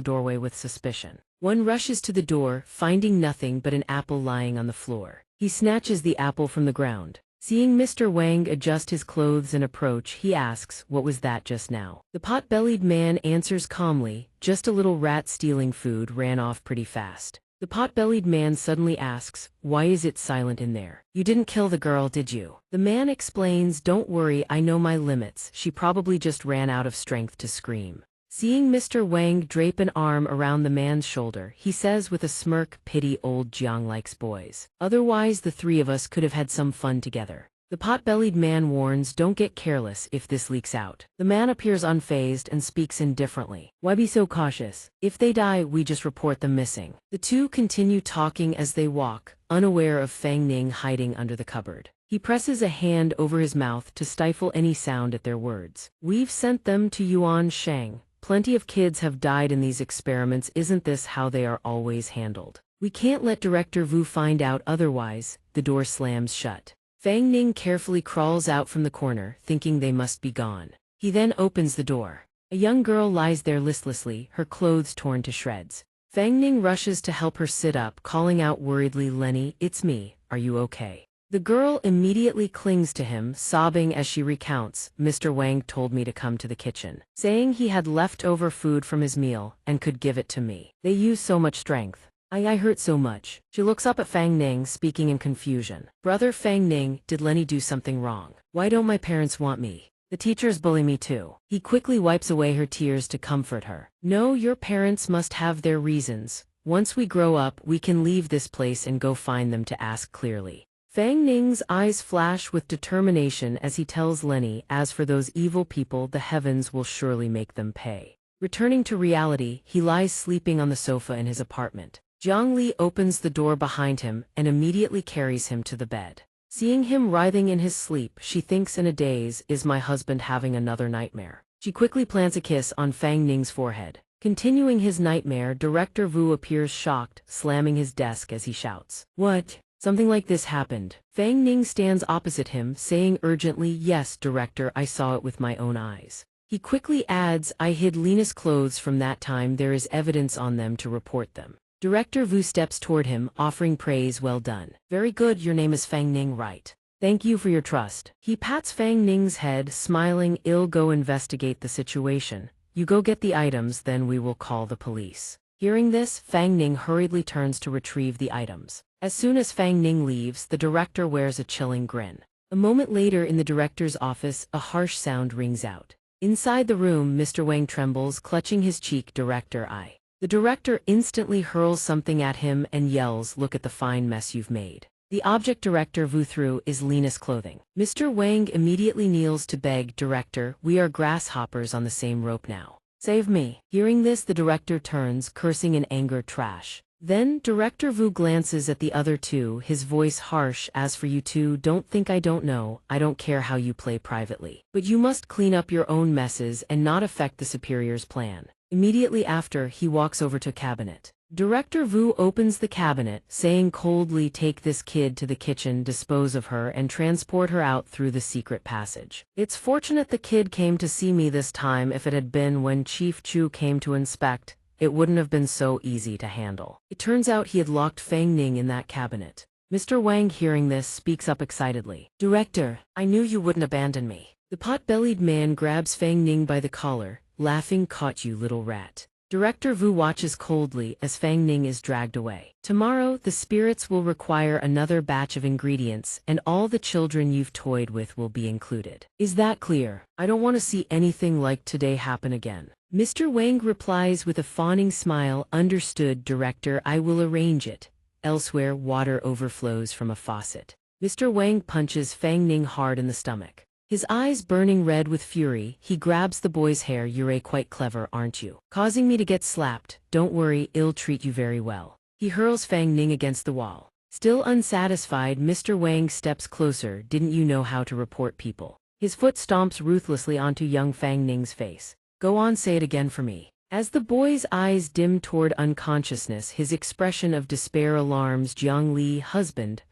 doorway with suspicion. One rushes to the door, finding nothing but an apple lying on the floor. He snatches the apple from the ground. Seeing Mr. Wang adjust his clothes and approach, he asks, what was that just now? The pot-bellied man answers calmly, just a little rat stealing food, ran off pretty fast. The pot-bellied man suddenly asks, why is it silent in there? You didn't kill the girl, did you? The man explains, don't worry, I know my limits, she probably just ran out of strength to scream. Seeing Mr. Wang drape an arm around the man's shoulder, he says with a smirk, pity old Jiang likes boys. Otherwise the 3 of us could have had some fun together. The pot-bellied man warns, don't get careless if this leaks out. The man appears unfazed and speaks indifferently. Why be so cautious? If they die, we just report them missing. The 2 continue talking as they walk, unaware of Fang Ning hiding under the cupboard. He presses a hand over his mouth to stifle any sound at their words. We've sent them to Yuan Shang. Plenty of kids have died in these experiments, isn't this how they are always handled? We can't let Director Wu find out otherwise. The door slams shut. Fang Ning carefully crawls out from the corner, thinking they must be gone. He then opens the door. A young girl lies there listlessly, her clothes torn to shreds. Fang Ning rushes to help her sit up, calling out worriedly, Lenny, it's me, are you okay? The girl immediately clings to him, sobbing as she recounts, Mr. Wang told me to come to the kitchen, saying he had leftover food from his meal, and could give it to me. They use so much strength. I hurt so much. She looks up at Fang Ning, speaking in confusion. Brother Fang Ning, did Lenny do something wrong? Why don't my parents want me? The teachers bully me too. He quickly wipes away her tears to comfort her. No, your parents must have their reasons. Once we grow up, we can leave this place and go find them to ask clearly. Fang Ning's eyes flash with determination as he tells Lenny, as for those evil people, the heavens will surely make them pay. Returning to reality, he lies sleeping on the sofa in his apartment. Jiang Li opens the door behind him and immediately carries him to the bed. Seeing him writhing in his sleep, she thinks in a daze, is my husband having another nightmare? She quickly plants a kiss on Fang Ning's forehead. Continuing his nightmare, Director Vu appears shocked, slamming his desk as he shouts, "What? Something like this happened." Fang Ning stands opposite him, saying urgently, "Yes, Director, I saw it with my own eyes." He quickly adds, "I hid Lena's clothes from that time. There is evidence on them to report them." Director Vu steps toward him, offering praise. "Well done. Very good, your name is Fang Ning, right? Thank you for your trust." He pats Fang Ning's head, smiling, "I'll go investigate the situation. You go get the items, then we will call the police." Hearing this, Fang Ning hurriedly turns to retrieve the items. As soon as Fang Ning leaves, the director wears a chilling grin. A moment later in the director's office, a harsh sound rings out. Inside the room, Mr. Wang trembles, clutching his cheek. "Director, I." The director instantly hurls something at him and yells, "Look at the fine mess you've made." The object Director Vu threw is Lena's clothing. Mr. Wang immediately kneels to beg, "Director, we are grasshoppers on the same rope now. Save me." Hearing this, the director turns, cursing in anger, "Trash." Then, Director Vu glances at the other two, his voice harsh, "As for you two, don't think I don't know. I don't care how you play privately. But you must clean up your own messes and not affect the superior's plan." Immediately after, he walks over to a cabinet. Director Vu opens the cabinet, saying coldly, "Take this kid to the kitchen, dispose of her, and transport her out through the secret passage. It's fortunate the kid came to see me this time. If it had been when Chief Chu came to inspect, it wouldn't have been so easy to handle." It turns out he had locked Fang Ning in that cabinet. Mr. Wang, hearing this, speaks up excitedly, "Director, I knew you wouldn't abandon me." The pot-bellied man grabs Fang Ning by the collar, laughing, "Caught you, little rat." Director Vu watches coldly as Fang Ning is dragged away. "Tomorrow, the spirits will require another batch of ingredients, and all the children you've toyed with will be included. Is that clear? I don't want to see anything like today happen again." Mr. Wang replies with a fawning smile, "Understood, Director, I will arrange it." Elsewhere, water overflows from a faucet. Mr. Wang punches Fang Ning hard in the stomach. His eyes burning red with fury, he grabs the boy's hair. "You're quite clever, aren't you? Causing me to get slapped. Don't worry, I'll treat you very well." He hurls Fang Ning against the wall. Still unsatisfied, Mr. Wang steps closer. "Didn't you know how to report people?" His foot stomps ruthlessly onto young Fang Ning's face. "Go on, say it again for me." As the boy's eyes dim toward unconsciousness, his expression of despair alarms Jiang Li. Husband,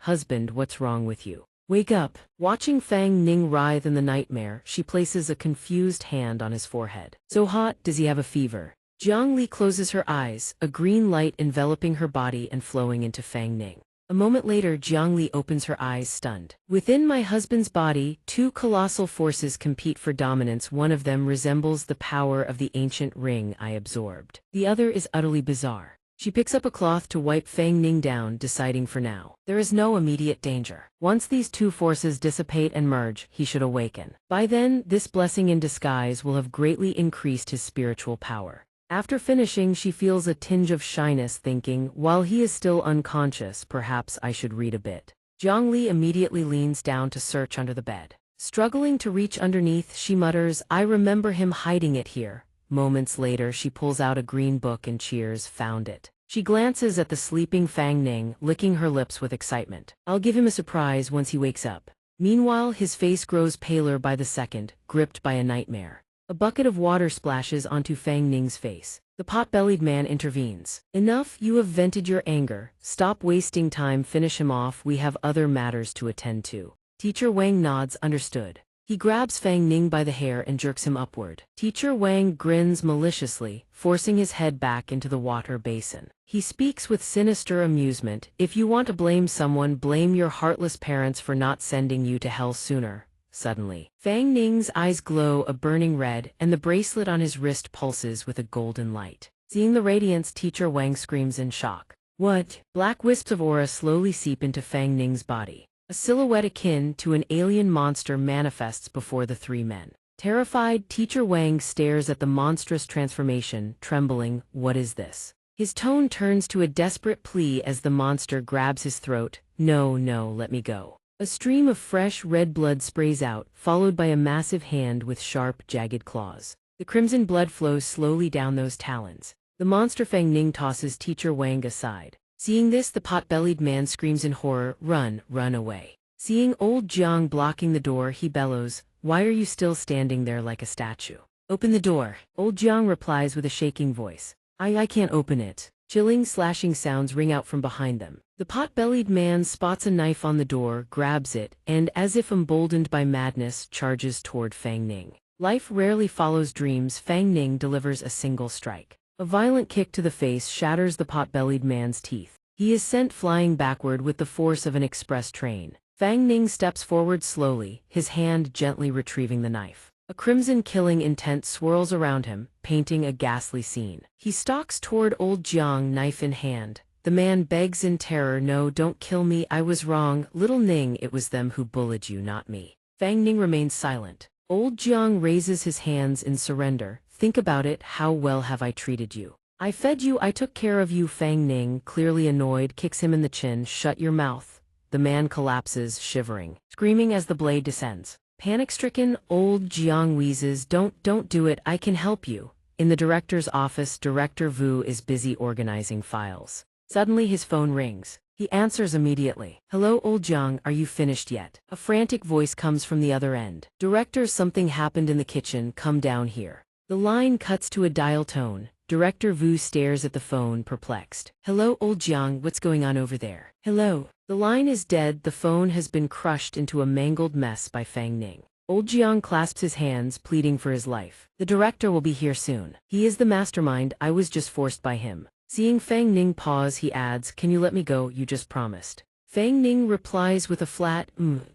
what's wrong with you? Wake up." Watching Fang Ning writhe in the nightmare, she places a confused hand on his forehead. "So hot, does he have a fever?" Jiang Li closes her eyes, a green light enveloping her body and flowing into Fang Ning. A moment later, Jiang Li opens her eyes, stunned. "Within my husband's body, two colossal forces compete for dominance. One of them resembles the power of the ancient ring I absorbed. The other is utterly bizarre." She picks up a cloth to wipe Fang Ning down, deciding for now, there is no immediate danger. Once these two forces dissipate and merge, he should awaken. By then, this blessing in disguise will have greatly increased his spiritual power. After finishing, she feels a tinge of shyness, thinking, while he is still unconscious, perhaps I should read a bit. Jiang Li immediately leans down to search under the bed. Struggling to reach underneath, she mutters, "I remember him hiding it here." Moments later, she pulls out a green book and cheers, "Found it." She glances at the sleeping Fang Ning, licking her lips with excitement. "I'll give him a surprise once he wakes up." Meanwhile, his face grows paler by the second, gripped by a nightmare. A bucket of water splashes onto Fang Ning's face. The pot-bellied man intervenes. "Enough, you have vented your anger. Stop wasting time, finish him off, we have other matters to attend to." Teacher Wang nods, "Understood." He grabs Fang Ning by the hair and jerks him upward. Teacher Wang grins maliciously, forcing his head back into the water basin. He speaks with sinister amusement, "If you want to blame someone, blame your heartless parents for not sending you to hell sooner." Suddenly, Fang Ning's eyes glow a burning red, and the bracelet on his wrist pulses with a golden light. Seeing the radiance, Teacher Wang screams in shock. "What?" Black wisps of aura slowly seep into Fang Ning's body. A silhouette akin to an alien monster manifests before the three men. Terrified, Teacher Wang stares at the monstrous transformation, trembling. "What is this?" His tone turns to a desperate plea as the monster grabs his throat. No, no, let me go. A stream of fresh red blood sprays out, followed by a massive hand with sharp, jagged claws. The crimson blood flows slowly down those talons. The monster Fang Ning tosses teacher Wang aside. Seeing this, the pot-bellied man screams in horror, run, run away. Seeing old Jiang blocking the door, he bellows, why are you still standing there like a statue? Open the door. Old Jiang replies with a shaking voice. I can't open it. Chilling, slashing sounds ring out from behind them. The pot-bellied man spots a knife on the door, grabs it, and, as if emboldened by madness, charges toward Fang Ning. Life rarely follows dreams. Fang Ning delivers a single strike. A violent kick to the face shatters the pot-bellied man's teeth. He is sent flying backward with the force of an express train. Fang Ning steps forward slowly, his hand gently retrieving the knife. A crimson killing intent swirls around him, painting a ghastly scene. He stalks toward old Jiang, knife in hand. The man begs in terror, no, don't kill me, I was wrong, little Ning, it was them who bullied you, not me. Fang Ning remains silent. Old Jiang raises his hands in surrender. Think about it, how well have I treated you? I fed you, I took care of you. Fang Ning, clearly annoyed, kicks him in the chin. Shut your mouth. The man collapses, shivering, screaming as the blade descends. Panic-stricken, old Jiang wheezes, don't do it, I can help you. In the director's office, Director Vu is busy organizing files. Suddenly his phone rings. He answers immediately. Hello, old Jiang, are you finished yet? A frantic voice comes from the other end. Director, something happened in the kitchen, come down here. The line cuts to a dial tone. Director Vu stares at the phone, perplexed. Hello, old Jiang, what's going on over there? Hello. The line is dead, the phone has been crushed into a mangled mess by Fang Ning. Old Jiang clasps his hands, pleading for his life. The director will be here soon. He is the mastermind, I was just forced by him. Seeing Fang Ning pause, he adds, can you let me go, you just promised. Fang Ning replies with a flat,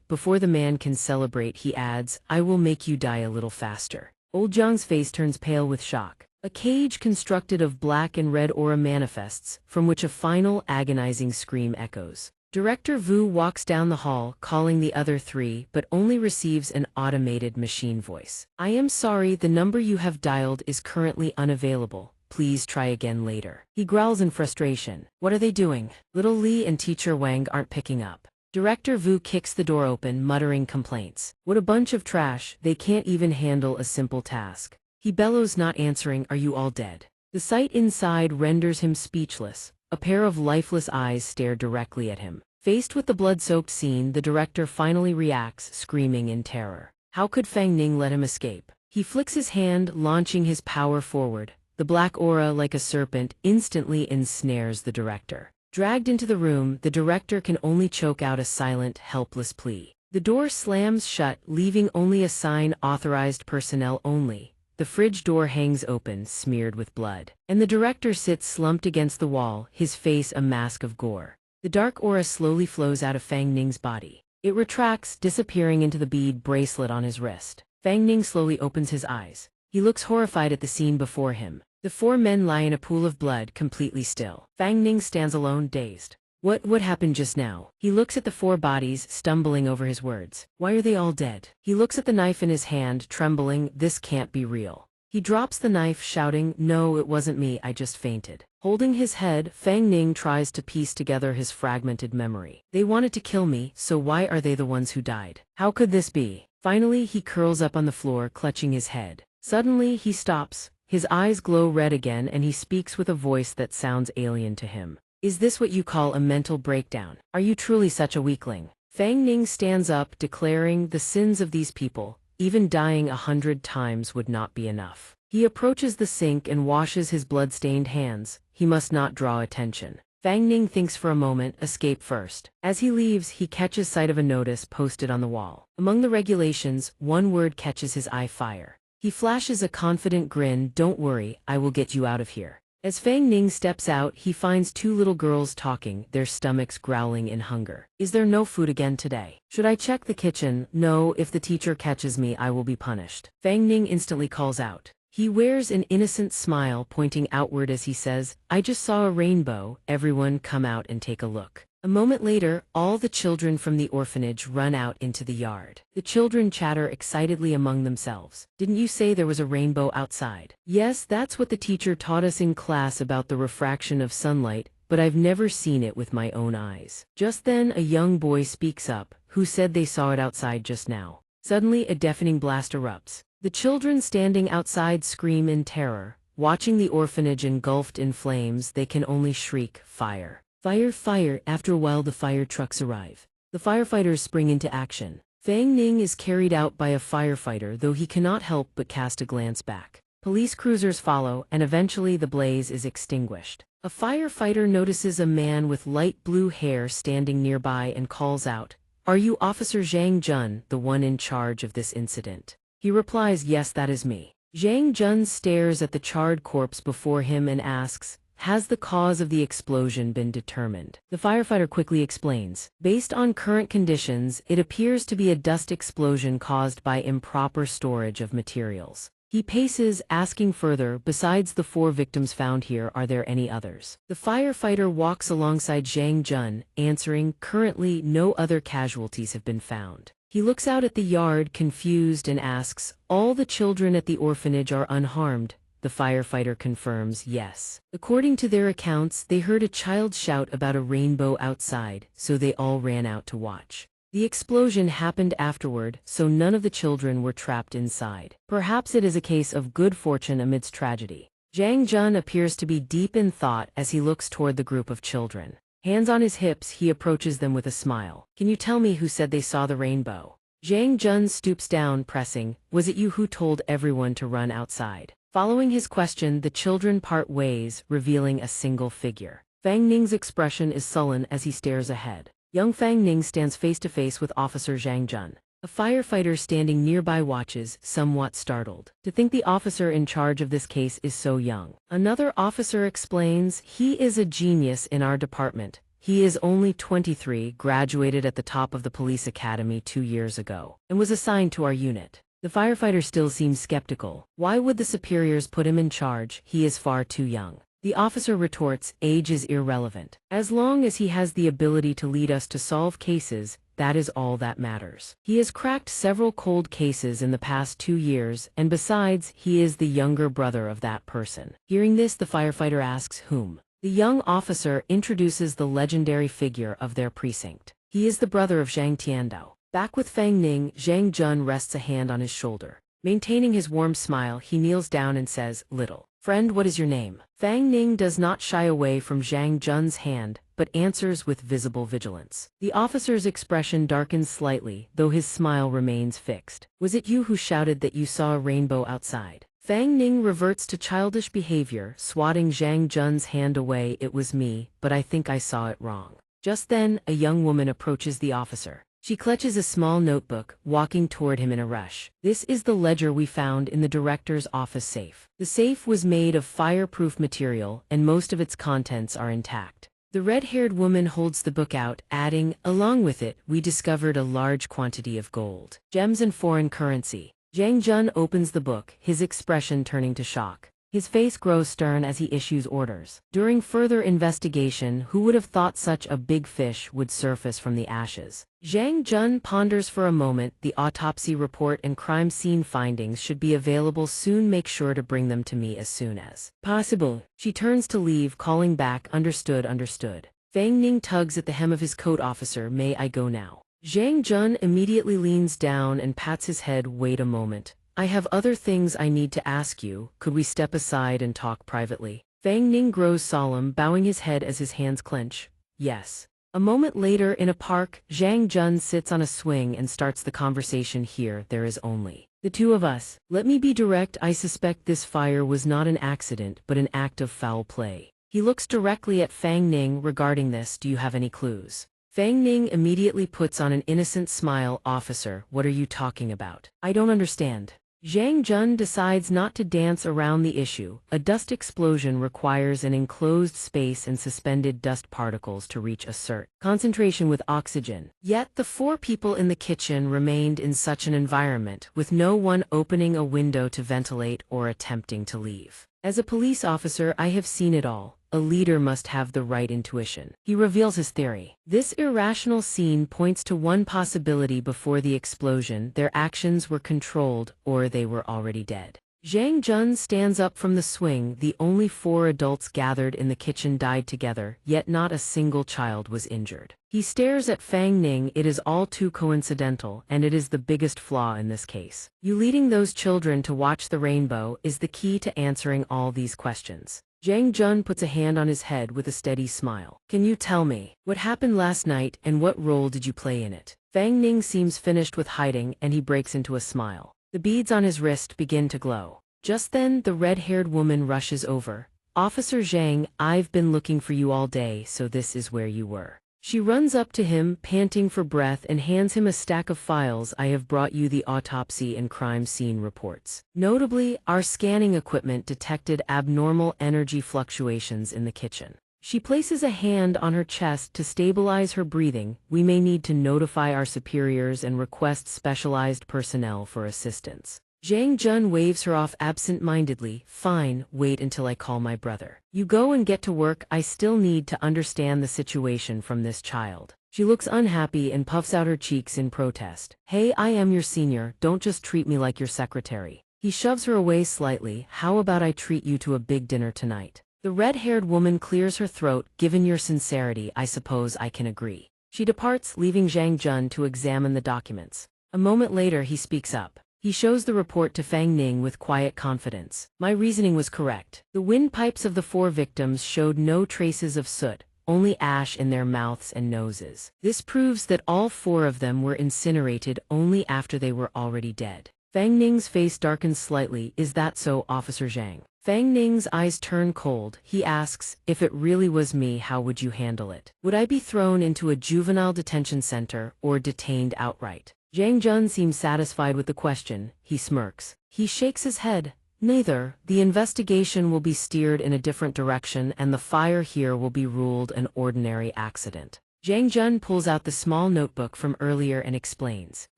Before the man can celebrate, he adds, I will make you die a little faster. Old Jiang's face turns pale with shock. A cage constructed of black and red aura manifests, from which a final, agonizing scream echoes. Director Vu walks down the hall, calling the other three, but only receives an automated machine voice. I am sorry, the number you have dialed is currently unavailable. Please try again later. He growls in frustration. What are they doing? Little Li and teacher Wang aren't picking up. Director Vu kicks the door open, muttering complaints. What a bunch of trash, they can't even handle a simple task. He bellows, not answering, are you all dead? The sight inside renders him speechless. A pair of lifeless eyes stare directly at him. Faced with the blood-soaked scene, the director finally reacts, screaming in terror. How could Fang Ning let him escape? He flicks his hand, launching his power forward. The black aura, like a serpent, instantly ensnares the director. Dragged into the room, the director can only choke out a silent, helpless plea. The door slams shut, leaving only a sign, authorized personnel only. The fridge door hangs open, smeared with blood. And the director sits slumped against the wall, his face a mask of gore. The dark aura slowly flows out of Fang Ning's body. It retracts, disappearing into the bead bracelet on his wrist. Fang Ning slowly opens his eyes. He looks horrified at the scene before him. The four men lie in a pool of blood, completely still. Fang Ning stands alone, dazed. What happened just now? He looks at the four bodies, stumbling over his words. Why are they all dead? He looks at the knife in his hand, trembling. This can't be real. He drops the knife, shouting, no, it wasn't me, I just fainted. Holding his head, Fang Ning tries to piece together his fragmented memory. They wanted to kill me, so why are they the ones who died? How could this be? Finally, he curls up on the floor, clutching his head. Suddenly, he stops. His eyes glow red again, and he speaks with a voice that sounds alien to him. Is this what you call a mental breakdown? Are you truly such a weakling? Fang Ning stands up, declaring, the sins of these people, even dying 100 times would not be enough. He approaches the sink and washes his blood-stained hands. He must not draw attention. Fang Ning thinks for a moment, escape first. As he leaves, he catches sight of a notice posted on the wall. Among the regulations, one word catches his eye, fire. He flashes a confident grin, don't worry, I will get you out of here. As Fang Ning steps out, he finds two little girls talking, their stomachs growling in hunger. Is there no food again today? Should I check the kitchen? No, if the teacher catches me, I will be punished. Fang Ning instantly calls out. He wears an innocent smile, pointing outward as he says, I just saw a rainbow, everyone come out and take a look. A moment later, all the children from the orphanage run out into the yard. The children chatter excitedly among themselves. Didn't you say there was a rainbow outside? Yes, that's what the teacher taught us in class about the refraction of sunlight, but I've never seen it with my own eyes. Just then, a young boy speaks up, who said they saw it outside just now. Suddenly, a deafening blast erupts. The children standing outside scream in terror. Watching the orphanage engulfed in flames, they can only shriek, "Fire! Fire! Fire!" After a while, the fire trucks arrive. The firefighters spring into action. Fang Ning is carried out by a firefighter, though he cannot help but cast a glance back. Police cruisers follow, and eventually the blaze is extinguished. A firefighter notices a man with light blue hair standing nearby and calls out, "Are you Officer Zhang Jun, the one in charge of this incident?" He replies, "Yes, that is me." Zhang Jun stares at the charred corpse before him and asks, "Has the cause of the explosion been determined?" The firefighter quickly explains, "Based on current conditions, it appears to be a dust explosion caused by improper storage of materials." He paces, asking further, "Besides the 4 victims found here, are there any others?" The firefighter walks alongside Zhang Jun, answering, "Currently, no other casualties have been found." He looks out at the yard, confused, and asks, "All the children at the orphanage are unharmed?" The firefighter confirms, "Yes." According to their accounts, they heard a child shout about a rainbow outside, so they all ran out to watch. The explosion happened afterward, so none of the children were trapped inside. Perhaps it is a case of good fortune amidst tragedy. Zhang Jun appears to be deep in thought as he looks toward the group of children. Hands on his hips, he approaches them with a smile. "Can you tell me who said they saw the rainbow?" Zhang Jun stoops down, pressing, "Was it you who told everyone to run outside?" Following his question, the children part ways, revealing a single figure. Fang Ning's expression is sullen as he stares ahead. Young Fang Ning stands face to face with Officer Zhang Jun. A firefighter standing nearby watches, somewhat startled. To think the officer in charge of this case is so young. Another officer explains, "He is a genius in our department. He is only 23, graduated at the top of the police academy 2 years ago, and was assigned to our unit." The firefighter still seems skeptical. Why would the superiors put him in charge? He is far too young. The officer retorts, "Age is irrelevant. As long as he has the ability to lead us to solve cases, that is all that matters. He has cracked several cold cases in the past 2 years, and besides, he is the younger brother of that person." Hearing this, the firefighter asks, "Whom?" The young officer introduces the legendary figure of their precinct. He is the brother of Zhang Tiandao. Back with Fang Ning, Zhang Jun rests a hand on his shoulder. Maintaining his warm smile, he kneels down and says, "Little friend, what is your name?" Fang Ning does not shy away from Zhang Jun's hand, but answers with visible vigilance. The officer's expression darkens slightly, though his smile remains fixed. "Was it you who shouted that you saw a rainbow outside?" Fang Ning reverts to childish behavior, swatting Zhang Jun's hand away. "It was me, but I think I saw it wrong." Just then, a young woman approaches the officer. She clutches a small notebook, walking toward him in a rush. "This is the ledger we found in the director's office safe." The safe was made of fireproof material, and most of its contents are intact. The red-haired woman holds the book out, adding, "Along with it, we discovered a large quantity of gold, gems and foreign currency." Zhang Jun opens the book, his expression turning to shock. His face grows stern as he issues orders. During further investigation, who would have thought such a big fish would surface from the ashes? Zhang Jun ponders for a moment. The autopsy report and crime scene findings should be available soon. Make sure to bring them to me as soon as possible. She turns to leave, calling back, "Understood, understood." Fang Ning tugs at the hem of his coat. "Officer, may I go now?" Zhang Jun immediately leans down and pats his head. "Wait a moment. I have other things I need to ask you. Could we step aside and talk privately?" Fang Ning grows solemn, bowing his head as his hands clench. "Yes." A moment later, in a park, Zhang Jun sits on a swing and starts the conversation. "Here, there is only the 2 of us. Let me be direct. I suspect this fire was not an accident, but an act of foul play." He looks directly at Fang Ning regarding this. "Do you have any clues?" Fang Ning immediately puts on an innocent smile. "Officer, what are you talking about? I don't understand." Zhang Jun decides not to dance around the issue. A dust explosion requires an enclosed space and suspended dust particles to reach a certain concentration with oxygen. Yet the 4 people in the kitchen remained in such an environment, with no one opening a window to ventilate or attempting to leave. As a police officer, I have seen it all. A leader must have the right intuition. He reveals his theory. This irrational scene points to one possibility: before the explosion, their actions were controlled, or they were already dead. Zhang Jun stands up from the swing. The only 4 adults gathered in the kitchen died together, yet not a single child was injured. He stares at Fang Ning. It is all too coincidental, and it is the biggest flaw in this case. You leading those children to watch the rainbow is the key to answering all these questions. Zhang Jun puts a hand on his head with a steady smile. Can you tell me what happened last night and what role did you play in it? Fang Ning seems finished with hiding and he breaks into a smile. The beads on his wrist begin to glow. Just then, the red-haired woman rushes over. Officer Zhang, I've been looking for you all day, so this is where you were. She runs up to him, panting for breath, and hands him a stack of files. I have brought you the autopsy and crime scene reports. Notably, our scanning equipment detected abnormal energy fluctuations in the kitchen. She places a hand on her chest to stabilize her breathing. We may need to notify our superiors and request specialized personnel for assistance. Zhang Jun waves her off absent-mindedly. Fine, wait until I call my brother. You go and get to work. I still need to understand the situation from this child. She looks unhappy and puffs out her cheeks in protest. Hey, I am your senior, don't just treat me like your secretary. He shoves her away slightly. How about I treat you to a big dinner tonight? The red-haired woman clears her throat. Given your sincerity, I suppose I can agree. She departs, leaving Zhang Jun to examine the documents. A moment later, he speaks up. He shows the report to Fang Ning with quiet confidence. My reasoning was correct. The windpipes of the 4 victims showed no traces of soot, only ash in their mouths and noses. This proves that all 4 of them were incinerated only after they were already dead. Fang Ning's face darkens slightly. Is that so, Officer Zhang? Fang Ning's eyes turn cold. He asks, if it really was me, how would you handle it? Would I be thrown into a juvenile detention center or detained outright? Zhang Jun seems satisfied with the question. He smirks. He shakes his head. Neither. The investigation will be steered in a different direction and the fire here will be ruled an ordinary accident. Zhang Jun pulls out the small notebook from earlier and explains.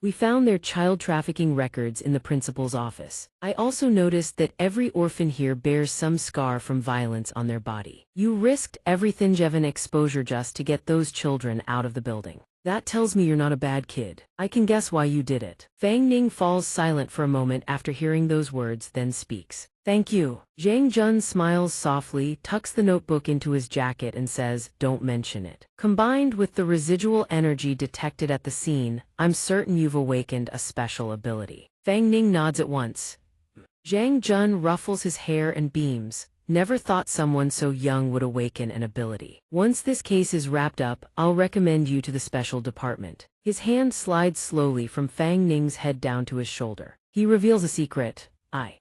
We found their child trafficking records in the principal's office. I also noticed that every orphan here bears some scar from violence on their body. You risked everything, Jevon exposure, just to get those children out of the building. That tells me you're not a bad kid. I can guess why you did it. Fang Ning falls silent for a moment after hearing those words, then speaks. Thank you. Zhang Jun smiles softly, tucks the notebook into his jacket and says, don't mention it. Combined with the residual energy detected at the scene, I'm certain you've awakened a special ability. Fang Ning nods at once. Zhang Jun ruffles his hair and beams. Never thought someone so young would awaken an ability. Once this case is wrapped up, I'll recommend you to the special department. His hand slides slowly from Fang Ning's head down to his shoulder. He reveals a secret.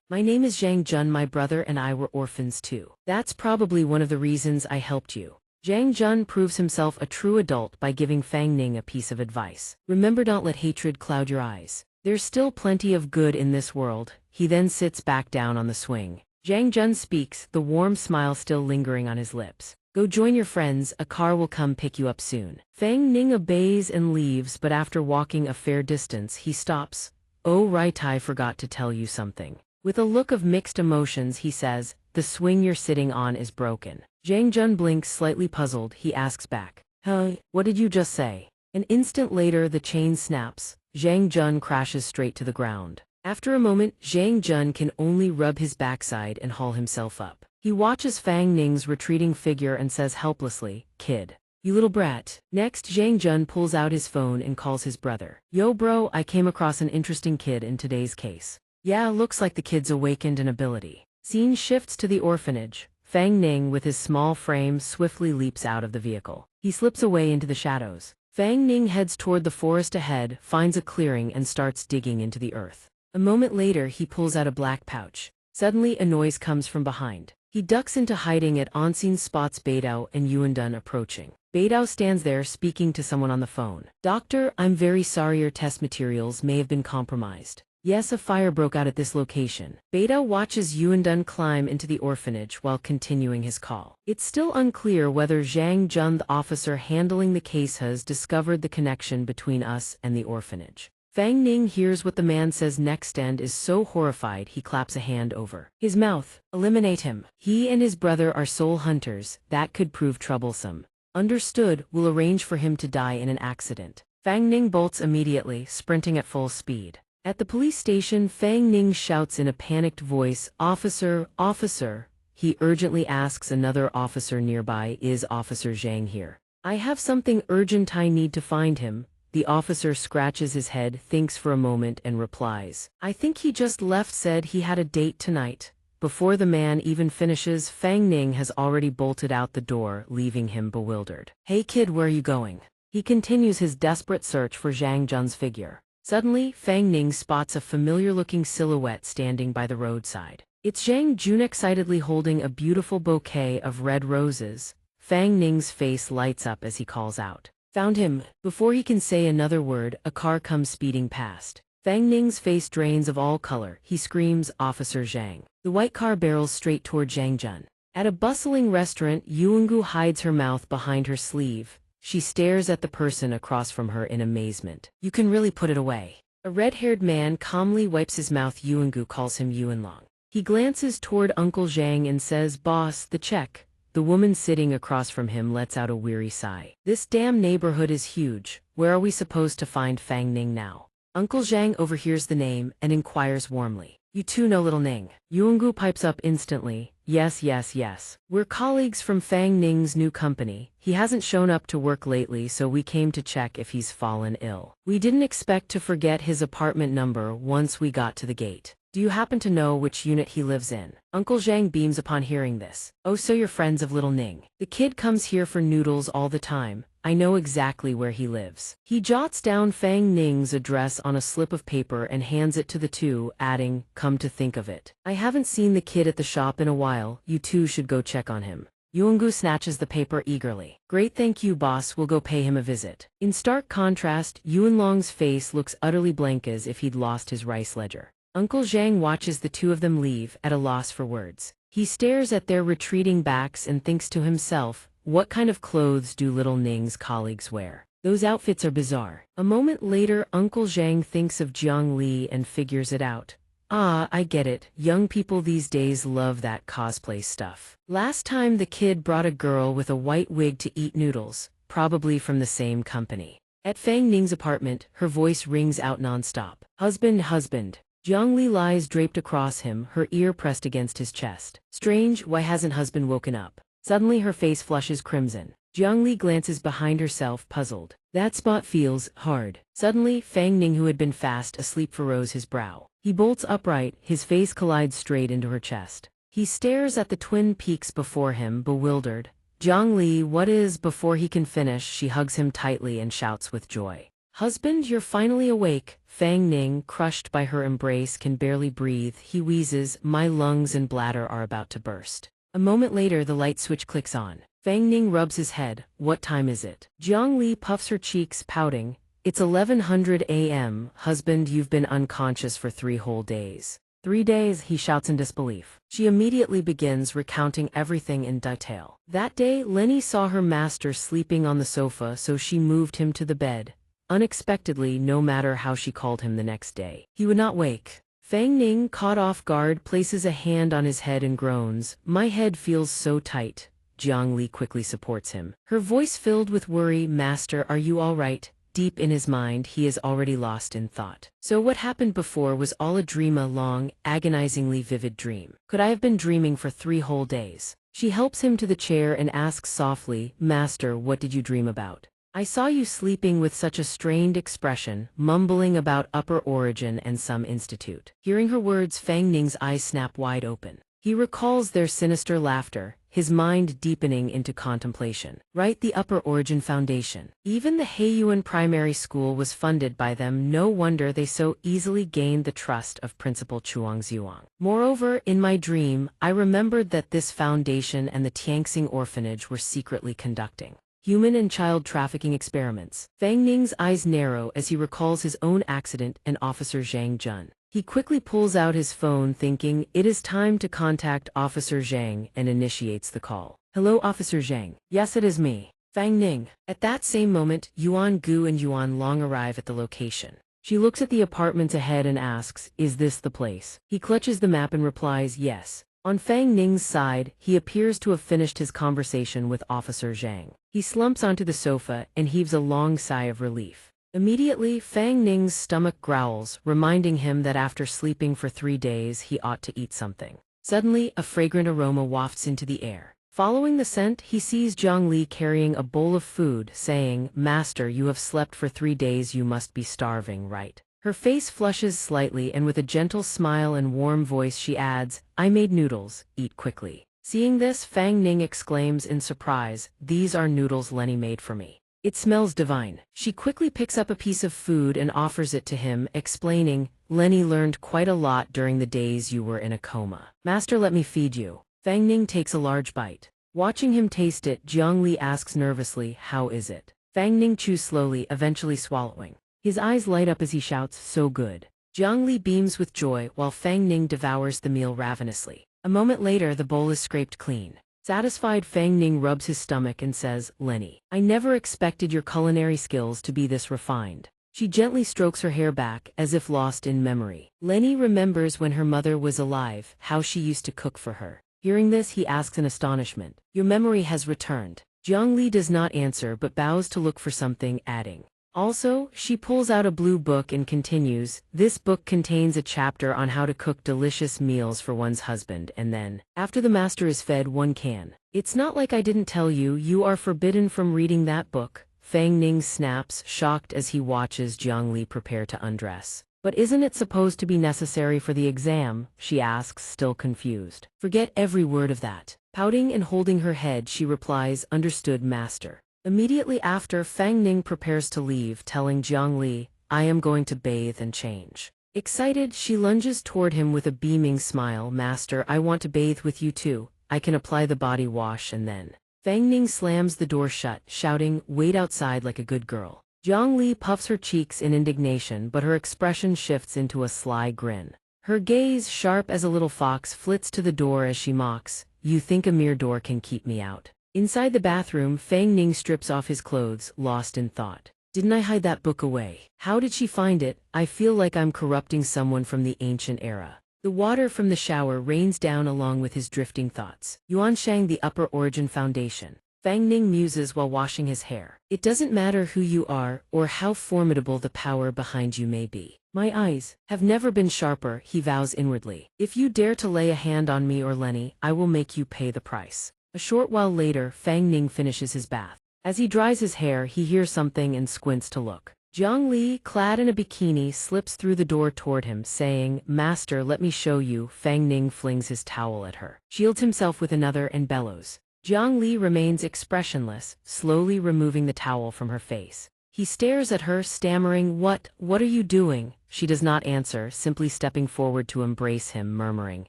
My name is Zhang Jun. My brother and I were orphans too. That's probably one of the reasons I helped you. Zhang Jun proves himself a true adult by giving Fang Ning a piece of advice. Remember, don't let hatred cloud your eyes. There's still plenty of good in this world. He then sits back down on the swing. Zhang Jun speaks, the warm smile still lingering on his lips. Go join your friends, a car will come pick you up soon. Fang Ning obeys and leaves, but after walking a fair distance, he stops. Oh right, I forgot to tell you something. With a look of mixed emotions, he says, the swing you're sitting on is broken. Zhang Jun blinks, slightly puzzled. He asks back, huh, what did you just say? An instant later, the chain snaps. Zhang Jun crashes straight to the ground. After a moment, Zhang Jun can only rub his backside and haul himself up. He watches Fang Ning's retreating figure and says helplessly, kid. You little brat. Next, Zhang Jun pulls out his phone and calls his brother. Yo bro, I came across an interesting kid in today's case. Yeah, looks like the kid's awakened an ability. Scene shifts to the orphanage. Fang Ning, with his small frame, swiftly leaps out of the vehicle. He slips away into the shadows. Fang Ning heads toward the forest ahead, finds a clearing and starts digging into the earth. A moment later, he pulls out a black pouch. Suddenly, a noise comes from behind. He ducks into hiding at unseen spots Beidao and Yuandun approaching. Beidao stands there speaking to someone on the phone. Doctor, I'm very sorry, your test materials may have been compromised. Yes, a fire broke out at this location. Beidao watches Yuandun climb into the orphanage while continuing his call. It's still unclear whether Zhang Jun, the officer handling the case, has discovered the connection between us and the orphanage. Fang Ning hears what the man says next and is so horrified he claps a hand over his mouth. Eliminate him. He and his brother are soul hunters. That could prove troublesome. Understood, we'll arrange for him to die in an accident. Fang Ning bolts immediately, sprinting at full speed. At the police station, Fang Ning shouts in a panicked voice, "Officer, officer." He urgently asks another officer nearby, "Is Officer Zhang here? I have something urgent, I need to find him." The officer scratches his head, thinks for a moment and replies, "I think he just left, said he had a date tonight." Before the man even finishes, Fang Ning has already bolted out the door, leaving him bewildered. "Hey kid, where are you going?" He continues his desperate search for Zhang Jun's figure. Suddenly, Fang Ning spots a familiar-looking silhouette standing by the roadside. It's Zhang Jun excitedly holding a beautiful bouquet of red roses. Fang Ning's face lights up as he calls out, "Found him!" Before he can say another word, a car comes speeding past. Fang Ning's face drains of all color. He screams, "Officer Zhang." The white car barrels straight toward Zhang Jun. At a bustling restaurant, Yuangu hides her mouth behind her sleeve. She stares at the person across from her in amazement. "You can really put it away." A red-haired man calmly wipes his mouth. Yuangu calls him Yuanlong. He glances toward Uncle Zhang and says, "Boss, the check." The woman sitting across from him lets out a weary sigh. "This damn neighborhood is huge. Where are we supposed to find Fang Ning now?" Uncle Zhang overhears the name and inquires warmly, "You too know little Ning?" Yuangu pipes up instantly, "Yes, yes, yes. We're colleagues from Fang Ning's new company. He hasn't shown up to work lately, so we came to check if he's fallen ill. We didn't expect to forget his apartment number once we got to the gate. Do you happen to know which unit he lives in?" Uncle Zhang beams upon hearing this. "Oh, so you're friends of little Ning. The kid comes here for noodles all the time. I know exactly where he lives." He jots down Fang Ning's address on a slip of paper and hands it to the two, adding, "Come to think of it, I haven't seen the kid at the shop in a while. You two should go check on him." Yuangu snatches the paper eagerly. "Great, thank you, boss. We'll go pay him a visit." In stark contrast, Yuanlong's face looks utterly blank as if he'd lost his rice ledger. Uncle Zhang watches the two of them leave, at a loss for words. He stares at their retreating backs and thinks to himself, what kind of clothes do little Ning's colleagues wear? Those outfits are bizarre. A moment later, Uncle Zhang thinks of Jiang Li and figures it out. "Ah, I get it. Young people these days love that cosplay stuff. Last time the kid brought a girl with a white wig to eat noodles, probably from the same company." At Fang Ning's apartment, her voice rings out nonstop. "Husband, husband." Jiang Li lies draped across him, her ear pressed against his chest. "Strange, why hasn't husband woken up?" Suddenly her face flushes crimson. Jiang Li glances behind herself, puzzled. "That spot feels hard." Suddenly, Fang Ning, who had been fast asleep, furrows his brow. He bolts upright, his face collides straight into her chest. He stares at the twin peaks before him, bewildered. "Jiang Li, what is?" Before he can finish, she hugs him tightly and shouts with joy, "Husband, you're finally awake." Fang Ning, crushed by her embrace, can barely breathe. He wheezes, "My lungs and bladder are about to burst." A moment later, the light switch clicks on. Fang Ning rubs his head. "What time is it?" Jiang Li puffs her cheeks, pouting. "It's 1100 a.m. Husband, you've been unconscious for 3 whole days. 3 days, he shouts in disbelief. She immediately begins recounting everything in detail. That day, Lenny saw her master sleeping on the sofa, so she moved him to the bed. Unexpectedly, no matter how she called him the next day, he would not wake. Fang Ning, caught off guard, places a hand on his head and groans. "My head feels so tight." Jiang Li quickly supports him, her voice filled with worry. "Master, are you all right?" Deep in his mind, he is already lost in thought. So what happened before was all a dream, a long, agonizingly vivid dream. Could I have been dreaming for 3 whole days? She helps him to the chair and asks softly, "Master, what did you dream about? I saw you sleeping with such a strained expression, mumbling about upper origin and some institute." Hearing her words, Fang Ning's eyes snap wide open. He recalls their sinister laughter, his mind deepening into contemplation. Right, the Upper Origin Foundation. Even the Heiyuan Primary School was funded by them. No wonder they so easily gained the trust of Principal Chuang Zhuang. Moreover, in my dream, I remembered that this foundation and the Tianxing orphanage were secretly conducting human and child trafficking experiments. Fang Ning's eyes narrow as he recalls his own accident and Officer Zhang Jun. He quickly pulls out his phone, thinking, it is time to contact Officer Zhang, and initiates the call. "Hello, Officer Zhang." "Yes, it is me." "Fang Ning." At that same moment, Yuan Gu and Yuan Long arrive at the location. She looks at the apartments ahead and asks, "Is this the place?" He clutches the map and replies, "Yes." On Fang Ning's side, he appears to have finished his conversation with Officer Zhang. He slumps onto the sofa and heaves a long sigh of relief. Immediately, Fang Ning's stomach growls, reminding him that after sleeping for 3 days he ought to eat something. Suddenly, a fragrant aroma wafts into the air. Following the scent, he sees Zhang Li carrying a bowl of food, saying, "Master, you have slept for 3 days, you must be starving, right?" Her face flushes slightly and with a gentle smile and warm voice she adds, "I made noodles, eat quickly." Seeing this, Fang Ning exclaims in surprise, "These are noodles Lenny made for me. It smells divine." She quickly picks up a piece of food and offers it to him, explaining, "Lenny learned quite a lot during the days you were in a coma. Master, let me feed you." Fang Ning takes a large bite. Watching him taste it, Jiang Li asks nervously, "How is it?" Fang Ning chews slowly, eventually swallowing. His eyes light up as he shouts, "So good." Jiang Li beams with joy while Fang Ning devours the meal ravenously. A moment later, the bowl is scraped clean. Satisfied, Fang Ning rubs his stomach and says, "Lenny, I never expected your culinary skills to be this refined." She gently strokes her hair back, as if lost in memory. Lenny remembers when her mother was alive, how she used to cook for her. Hearing this, he asks in astonishment, "Your memory has returned." Jiang Li does not answer but bows to look for something, adding, "Also," she pulls out a blue book and continues, "This book contains a chapter on how to cook delicious meals for one's husband, and then, after the master is fed, one can. It's not like I didn't tell you, you are forbidden from reading that book." Fang Ning snaps, shocked as he watches Jiang Li prepare to undress. "But isn't it supposed to be necessary for the exam?" she asks, still confused. "Forget every word of that." Pouting and holding her head, she replies, "Understood, master." Immediately after, Fang Ning prepares to leave, telling Jiang Li, "I am going to bathe and change." Excited, she lunges toward him with a beaming smile, "Master, I want to bathe with you too. I can apply the body wash and then." Fang Ning slams the door shut, shouting, "Wait outside like a good girl." Jiang Li puffs her cheeks in indignation, but her expression shifts into a sly grin. Her gaze, sharp as a little fox, flits to the door as she mocks, "You think a mere door can keep me out?" Inside the bathroom, Fang Ning strips off his clothes, lost in thought. "Didn't I hide that book away? How did she find it? I feel like I'm corrupting someone from the ancient era." The water from the shower rains down along with his drifting thoughts. Yuanshang, the Upper Origin Foundation. Fang Ning muses while washing his hair. "It doesn't matter who you are, or how formidable the power behind you may be. My eyes have never been sharper," he vows inwardly. "If you dare to lay a hand on me or Lenny, I will make you pay the price." A short while later, Fang Ning finishes his bath. As he dries his hair, he hears something and squints to look. Jiang Li, clad in a bikini, slips through the door toward him, saying, "Master, let me show you." Fang Ning flings his towel at her, shields himself with another, and bellows. Jiang Li remains expressionless, slowly removing the towel from her face. He stares at her, stammering, What are you doing?" She does not answer, simply stepping forward to embrace him, murmuring,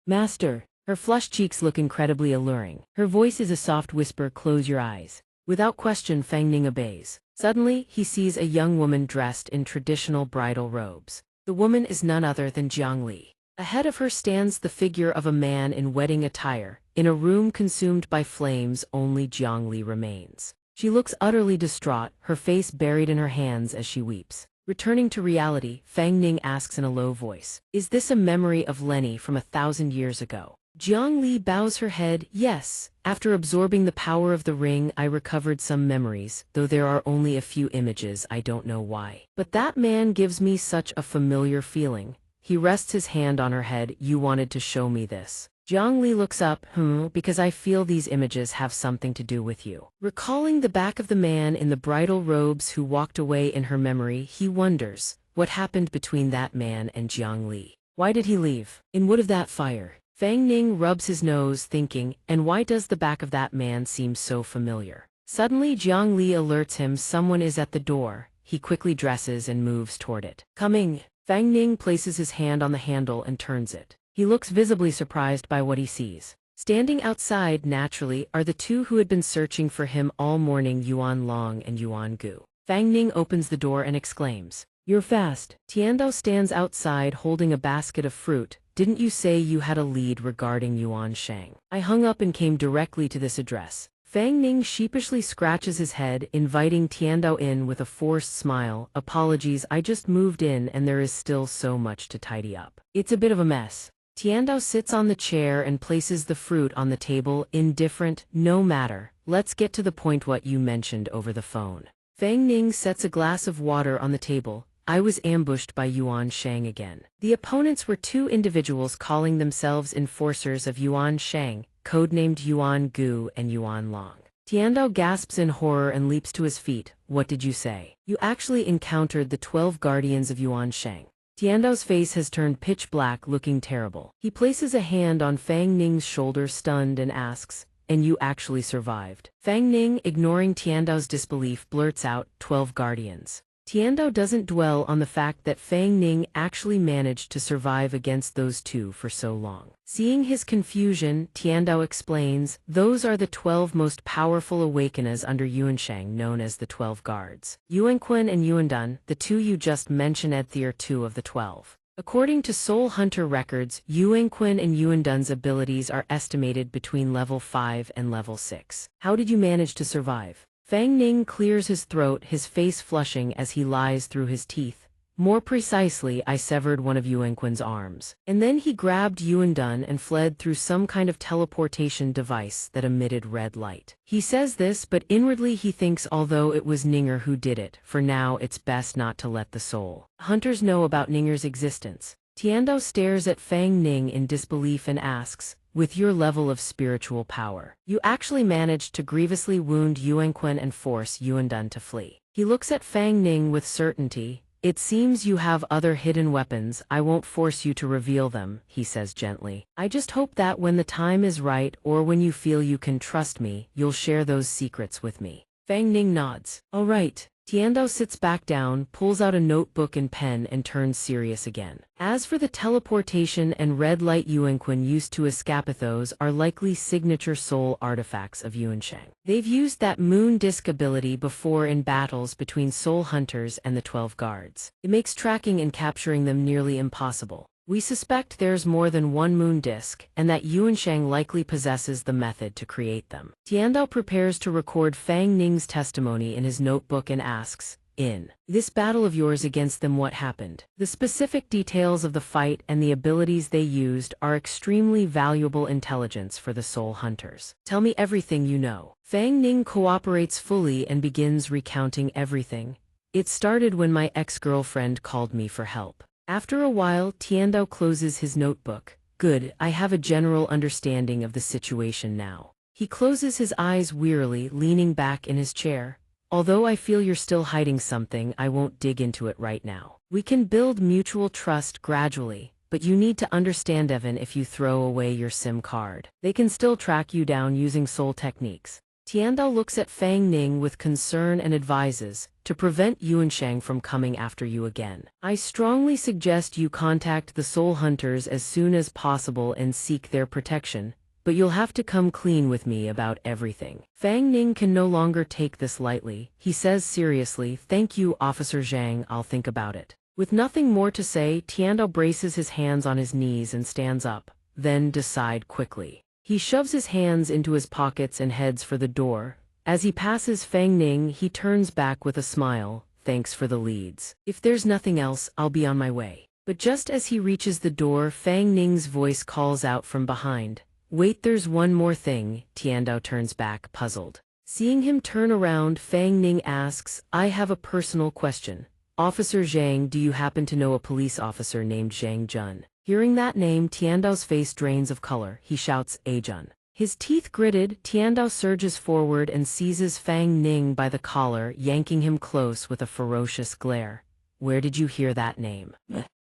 "Master." Her flushed cheeks look incredibly alluring. Her voice is a soft whisper, "Close your eyes." Without question, Fang Ning obeys. Suddenly, he sees a young woman dressed in traditional bridal robes. The woman is none other than Jiang Li. Ahead of her stands the figure of a man in wedding attire. In a room consumed by flames, only Jiang Li remains. She looks utterly distraught, her face buried in her hands as she weeps. Returning to reality, Fang Ning asks in a low voice, "Is this a memory of Lenny from 1,000 years ago?" Jiang Li bows her head, "Yes. After absorbing the power of the ring, I recovered some memories, though there are only a few images. I don't know why. But that man gives me such a familiar feeling." He rests his hand on her head, "You wanted to show me this." Jiang Li looks up, because I feel these images have something to do with you." Recalling the back of the man in the bridal robes who walked away in her memory, he wonders, what happened between that man and Jiang Li? Why did he leave? In wood of that fire? Fang Ning rubs his nose, thinking, and why does the back of that man seem so familiar? Suddenly, Jiang Li alerts him someone is at the door. He quickly dresses and moves toward it. "Coming." Fang Ning places his hand on the handle and turns it. He looks visibly surprised by what he sees. Standing outside, naturally, are the two who had been searching for him all morning, Yuan Long and Yuan Gu. Fang Ning opens the door and exclaims, "You're fast." Tiandao stands outside holding a basket of fruit. "Didn't you say you had a lead regarding Yuan Shang?" "I hung up and came directly to this address." Fang Ning sheepishly scratches his head, inviting Tiandao in with a forced smile. Apologies, I just moved in and there is still so much to tidy up. It's a bit of a mess. Tiandao sits on the chair and places the fruit on the table, indifferent. No matter. Let's get to the point, what you mentioned over the phone. Fang Ning sets a glass of water on the table. I was ambushed by Yuan Shang again. The opponents were two individuals calling themselves enforcers of Yuan Shang, codenamed Yuan Gu and Yuan Long. Tiandao gasps in horror and leaps to his feet. What did you say? You actually encountered the 12 guardians of Yuan Shang. Tiandao's face has turned pitch black, looking terrible. He places a hand on Fang Ning's shoulder, stunned, and asks, and you actually survived? Fang Ning, ignoring Tiandao's disbelief, blurts out, 12 guardians. Tiandao doesn't dwell on the fact that Fang Ning actually managed to survive against those two for so long. Seeing his confusion, Tiandao explains, those are the 12 most powerful awakeners under Yuanshang, known as the 12 guards. Yuanqun and Yuandun, the two you just mentioned, are 2 of the 12. According to Soul Hunter records, Yuanqun and Yuandun's abilities are estimated between level 5 and level 6. How did you manage to survive? Fang Ning clears his throat, his face flushing as he lies through his teeth. More precisely, I severed one of Yuanqun's arms. And then he grabbed Yuandun and fled through some kind of teleportation device that emitted red light. He says this, but inwardly he thinks although it was Ninger who did it, for now it's best not to let the soul hunters know about Ninger's existence. Tiandao stares at Fang Ning in disbelief and asks, with your level of spiritual power, you actually managed to grievously wound Yuanqun and force Yuandun to flee. He looks at Fang Ning with certainty. It seems you have other hidden weapons. I won't force you to reveal them, he says gently. I just hope that when the time is right, or when you feel you can trust me, you'll share those secrets with me. Fang Ning nods. All right. Tiandao sits back down, pulls out a notebook and pen, and turns serious again. As for the teleportation and red light Yuanqun used to escapathos are likely signature soul artifacts of Yuanshang. They've used that moon disc ability before in battles between soul hunters and the 12 guards. It makes tracking and capturing them nearly impossible. We suspect there's more than one moon disc, and that Yuanshang likely possesses the method to create them. Tiandao prepares to record Fang Ning's testimony in his notebook and asks, in this battle of yours against them, what happened? The specific details of the fight and the abilities they used are extremely valuable intelligence for the soul hunters. Tell me everything you know. Fang Ning cooperates fully and begins recounting everything. It started when my ex-girlfriend called me for help. After a while, Tiandao closes his notebook. Good, I have a general understanding of the situation now. He closes his eyes wearily, leaning back in his chair. Although I feel you're still hiding something, I won't dig into it right now. We can build mutual trust gradually, but you need to understand, Evan, if you throw away your SIM card, they can still track you down using soul techniques. Tiandao looks at Fang Ning with concern and advises, to prevent Yuanshang from coming after you again, I strongly suggest you contact the soul hunters as soon as possible and seek their protection, but you'll have to come clean with me about everything. Fang Ning can no longer take this lightly. He says seriously, thank you, Officer Zhang, I'll think about it. With nothing more to say, Tiandao braces his hands on his knees and stands up, then decide quickly. He shoves his hands into his pockets and heads for the door. As he passes Fang Ning, he turns back with a smile. Thanks for the leads. If there's nothing else, I'll be on my way. But just as he reaches the door, Fang Ning's voice calls out from behind. Wait, there's one more thing. Tiandao turns back, puzzled. Seeing him turn around, Fang Ning asks, I have a personal question. Officer Zhang, do you happen to know a police officer named Zhang Jun? Hearing that name, Tiandao's face drains of color. He shouts, Ajun. His teeth gritted, Tiandao surges forward and seizes Fang Ning by the collar, yanking him close with a ferocious glare. Where did you hear that name?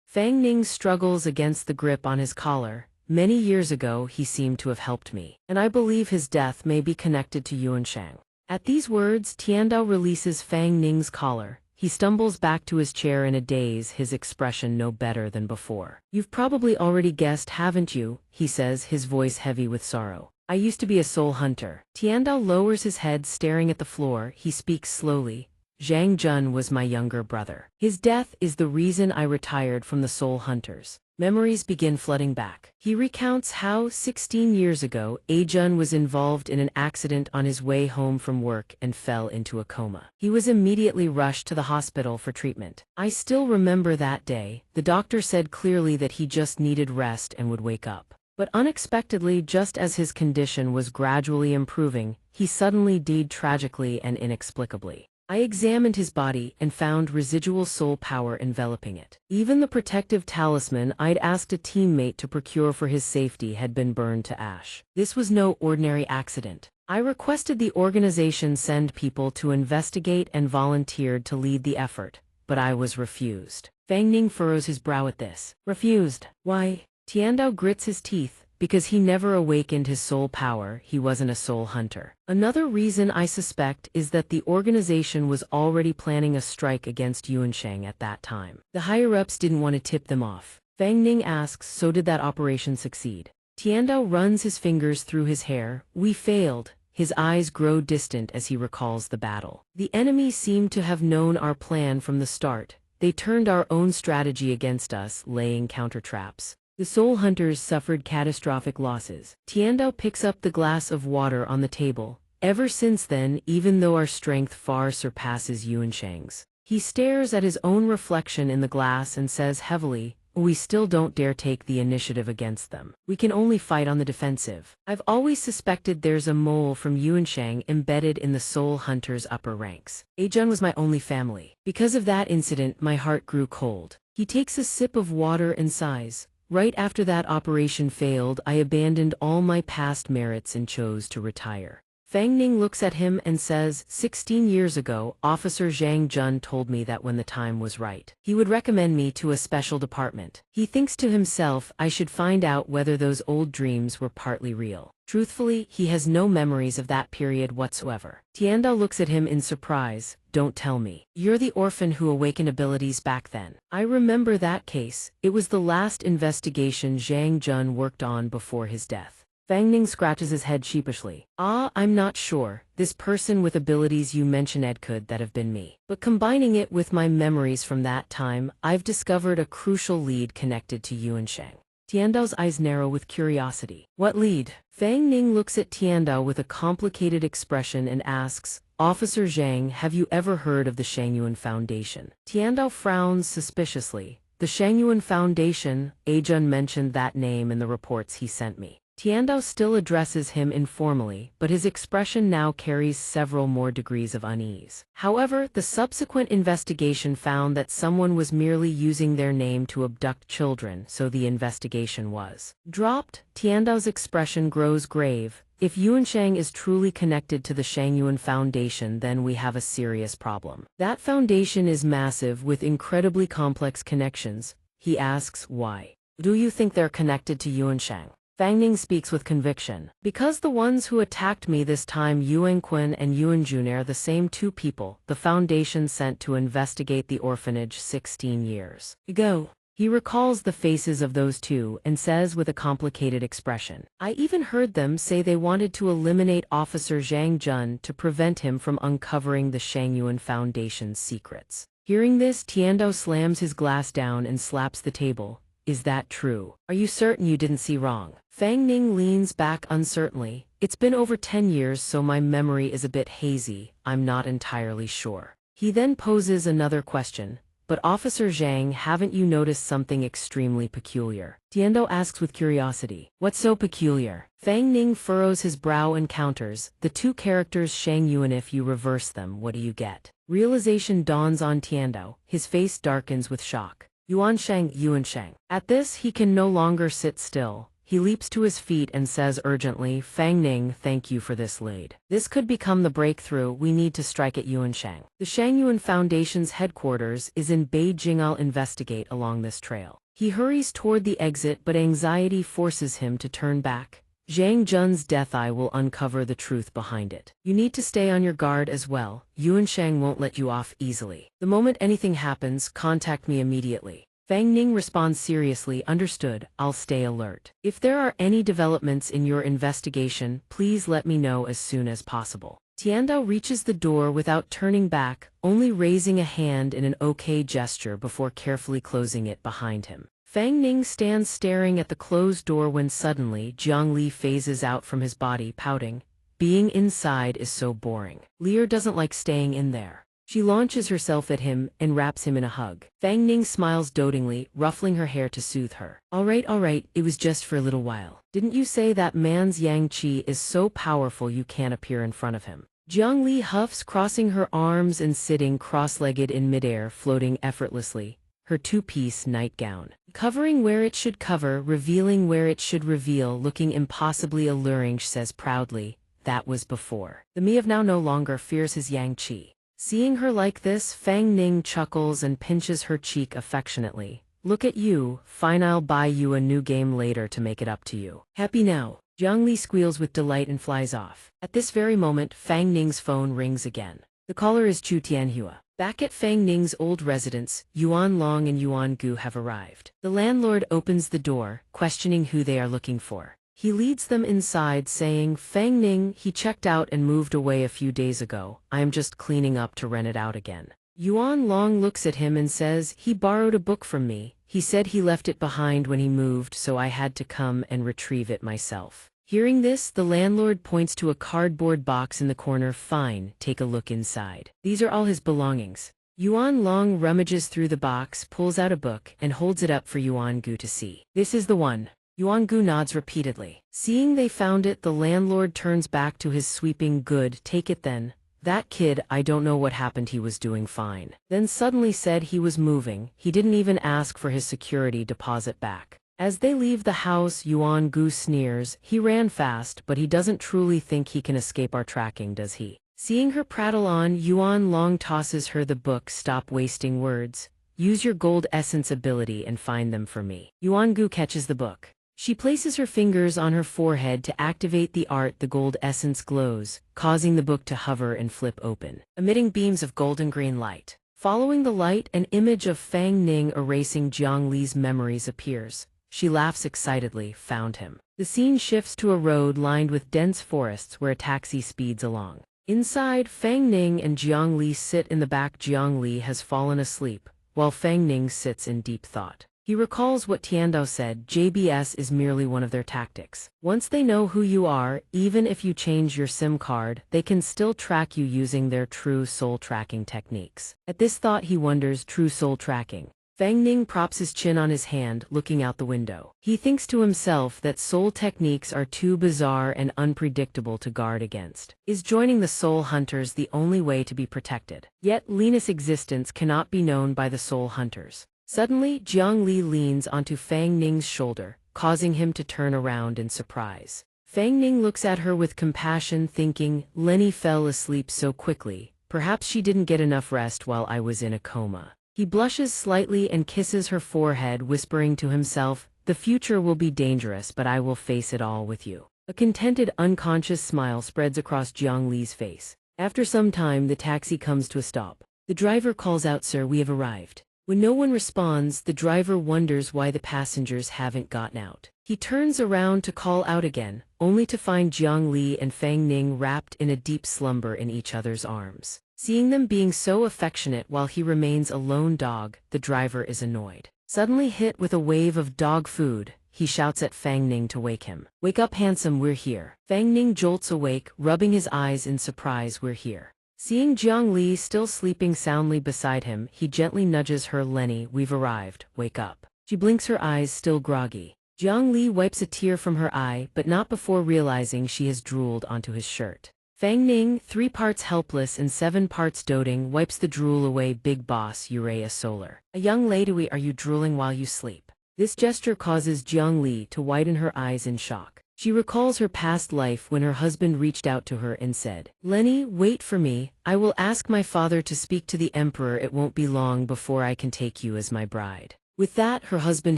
Fang Ning struggles against the grip on his collar. Many years ago, he seemed to have helped me, and I believe his death may be connected to Yuanshang. At these words, Tiandao releases Fang Ning's collar. He stumbles back to his chair in a daze, his expression no better than before. You've probably already guessed, haven't you? He says, his voice heavy with sorrow. I used to be a soul hunter. Tiandao lowers his head, staring at the floor. He speaks slowly. Zhang Jun was my younger brother. His death is the reason I retired from the soul hunters. Memories begin flooding back. He recounts how, 16 years ago, Ajun was involved in an accident on his way home from work and fell into a coma. He was immediately rushed to the hospital for treatment. I still remember that day. The doctor said clearly that he just needed rest and would wake up. But unexpectedly, just as his condition was gradually improving, he suddenly died tragically and inexplicably. I examined his body and found residual soul power enveloping it. Even the protective talisman I'd asked a teammate to procure for his safety had been burned to ash. This was no ordinary accident. I requested the organization send people to investigate and volunteered to lead the effort, but I was refused. Fang Ning furrows his brow at this. Refused? Why? Tiandao grits his teeth. Because he never awakened his soul power, he wasn't a soul hunter. Another reason I suspect is that the organization was already planning a strike against Yuansheng at that time. The higher-ups didn't want to tip them off. Fang Ning asks, so did that operation succeed? Tiandao runs his fingers through his hair. We failed. His eyes grow distant as he recalls the battle. The enemy seemed to have known our plan from the start. They turned our own strategy against us, laying counter-traps. The soul hunters suffered catastrophic losses. Tiandao picks up the glass of water on the table. Ever since then, even though our strength far surpasses Yuansheng's, he stares at his own reflection in the glass and says heavily, we still don't dare take the initiative against them. We can only fight on the defensive. I've always suspected there's a mole from Yuansheng embedded in the soul hunters' upper ranks. Ajun was my only family. Because of that incident, my heart grew cold. He takes a sip of water and sighs. Right after that operation failed, I abandoned all my past merits and chose to retire. Fang Ning looks at him and says, 16 years ago, Officer Zhang Jun told me that when the time was right, he would recommend me to a special department. He thinks to himself, I should find out whether those old dreams were partly real. Truthfully, he has no memories of that period whatsoever. Tiandao looks at him in surprise. Don't tell me. You're the orphan who awakened abilities back then. I remember that case. It was the last investigation Zhang Jun worked on before his death. Fang Ning scratches his head sheepishly. I'm not sure. This person with abilities you mentioned could that have been me. But combining it with my memories from that time, I've discovered a crucial lead connected to Yuansheng. Tiandao's eyes narrow with curiosity. What lead? Fang Ning looks at Tiandao with a complicated expression and asks, Officer Zhang, have you ever heard of the Shangyuan Foundation? Tiandao frowns suspiciously. The Shangyuan Foundation, Ajun mentioned that name in the reports he sent me. Tiandao still addresses him informally, but his expression now carries several more degrees of unease. However, the subsequent investigation found that someone was merely using their name to abduct children, so the investigation was dropped. Tiandao's expression grows grave. If Yuansheng is truly connected to the Shangyuan Foundation, then we have a serious problem. That foundation is massive with incredibly complex connections. He asks, why? Do you think they're connected to Yuansheng? Fang Ning speaks with conviction. Because the ones who attacked me this time, Yuan Qun and Yuan Jun, are the same two people the Foundation sent to investigate the orphanage 16 years ago. He recalls the faces of those two and says with a complicated expression, I even heard them say they wanted to eliminate Officer Zhang Jun to prevent him from uncovering the Shangyuan Foundation's secrets. Hearing this, Tiandao slams his glass down and slaps the table. Is that true? Are you certain you didn't see wrong? Fang Ning leans back uncertainly. It's been over 10 years, so my memory is a bit hazy. I'm not entirely sure. He then poses another question. But Officer Zhang, haven't you noticed something extremely peculiar? Tiandao asks with curiosity. What's so peculiar? Fang Ning furrows his brow and counters. The two characters Shang Yuan, if you reverse them, what do you get? Realization dawns on Tiandao. His face darkens with shock. Yuansheng. At this, he can no longer sit still. He leaps to his feet and says urgently, Fang Ning, thank you for this lead. This could become the breakthrough we need to strike at Yuansheng. The Shangyuan Foundation's headquarters is in Beijing. I'll investigate along this trail. He hurries toward the exit, but anxiety forces him to turn back. Zhang Jun's death eye will uncover the truth behind it. You need to stay on your guard as well. Yuansheng won't let you off easily. The moment anything happens, contact me immediately. Fang Ning responds seriously. Understood, I'll stay alert. If there are any developments in your investigation, please let me know as soon as possible. Tiandao reaches the door without turning back, only raising a hand in an okay gesture before carefully closing it behind him. Fang Ning stands staring at the closed door when suddenly Jiang Li phases out from his body, pouting. Being inside is so boring. Lear doesn't like staying in there. She launches herself at him and wraps him in a hug. Fang Ning smiles dotingly, ruffling her hair to soothe her. All right, it was just for a little while. Didn't you say that man's yang qi is so powerful you can't appear in front of him? Jiang Li huffs, crossing her arms and sitting cross-legged in midair, floating effortlessly, her two-piece nightgown covering where it should cover, revealing where it should reveal, looking impossibly alluring. She says proudly, that was before. The me of now no longer fears his yang qi. Seeing her like this, Fang Ning chuckles and pinches her cheek affectionately. Look at you, fine, I'll buy you a new game later to make it up to you. Happy now? Jiang Li squeals with delight and flies off. At this very moment, Fang Ning's phone rings again. The caller is Chu Tianhua. Back at Fang Ning's old residence, Yuan Long and Yuan Gu have arrived. The landlord opens the door, questioning who they are looking for. He leads them inside, saying, Fang Ning, he checked out and moved away a few days ago. I am just cleaning up to rent it out again. Yuan Long looks at him and says, he borrowed a book from me. He said he left it behind when he moved, so I had to come and retrieve it myself. Hearing this, the landlord points to a cardboard box in the corner. Fine, take a look inside. These are all his belongings. Yuan Long rummages through the box, pulls out a book, and holds it up for Yuan Gu to see. This is the one. Yuan Gu nods repeatedly. Seeing they found it, the landlord turns back to his sweeping, good, take it then. That kid, I don't know what happened, he was doing fine. Then suddenly said he was moving. He didn't even ask for his security deposit back. As they leave the house, Yuan Gu sneers. He ran fast, but he doesn't truly think he can escape our tracking, does he? Seeing her prattle on, Yuan Long tosses her the book. Stop wasting words. Use your gold essence ability and find them for me. Yuan Gu catches the book. She places her fingers on her forehead to activate the art. The gold essence glows, causing the book to hover and flip open, emitting beams of golden green light. Following the light, an image of Fang Ning erasing Jiang Li's memories appears. She laughs excitedly. Found him. The scene shifts to a road lined with dense forests where a taxi speeds along. Inside, Fang Ning and Jiang Li sit in the back. Jiang Li has fallen asleep, while Fang Ning sits in deep thought. He recalls what Tiandao said, JBS is merely one of their tactics. Once they know who you are, even if you change your SIM card, they can still track you using their true soul tracking techniques. At this thought he wonders, true soul tracking. Fang Ning props his chin on his hand, looking out the window. He thinks to himself that soul techniques are too bizarre and unpredictable to guard against. Is joining the soul hunters the only way to be protected? Yet Lena's existence cannot be known by the soul hunters. Suddenly, Jiang Li leans onto Fang Ning's shoulder, causing him to turn around in surprise. Fang Ning looks at her with compassion, thinking, Lenny fell asleep so quickly. Perhaps she didn't get enough rest while I was in a coma. He blushes slightly and kisses her forehead, whispering to himself, the future will be dangerous, but I will face it all with you. A contented, unconscious smile spreads across Jiang Li's face. After some time, the taxi comes to a stop. The driver calls out, Sir, we have arrived. When no one responds, the driver wonders why the passengers haven't gotten out. He turns around to call out again, only to find Jiang Li and Fang Ning wrapped in a deep slumber in each other's arms. Seeing them being so affectionate while he remains a lone dog, the driver is annoyed. Suddenly hit with a wave of dog food, he shouts at Fang Ning to wake him. Wake up, handsome, we're here. Fang Ning jolts awake, rubbing his eyes in surprise. We're here. Seeing Jiang Li still sleeping soundly beside him, he gently nudges her. Lenny, we've arrived, wake up. She blinks her eyes, still groggy. Jiang Li wipes a tear from her eye, but not before realizing she has drooled onto his shirt. Fang Ning, 3 parts helpless and 7 parts doting, wipes the drool away. Big boss, Urea Solar. A young lady, are you drooling while you sleep? This gesture causes Jiang Li to widen her eyes in shock. She recalls her past life when her husband reached out to her and said, Lenny, wait for me, I will ask my father to speak to the emperor. It won't be long before I can take you as my bride. With that, her husband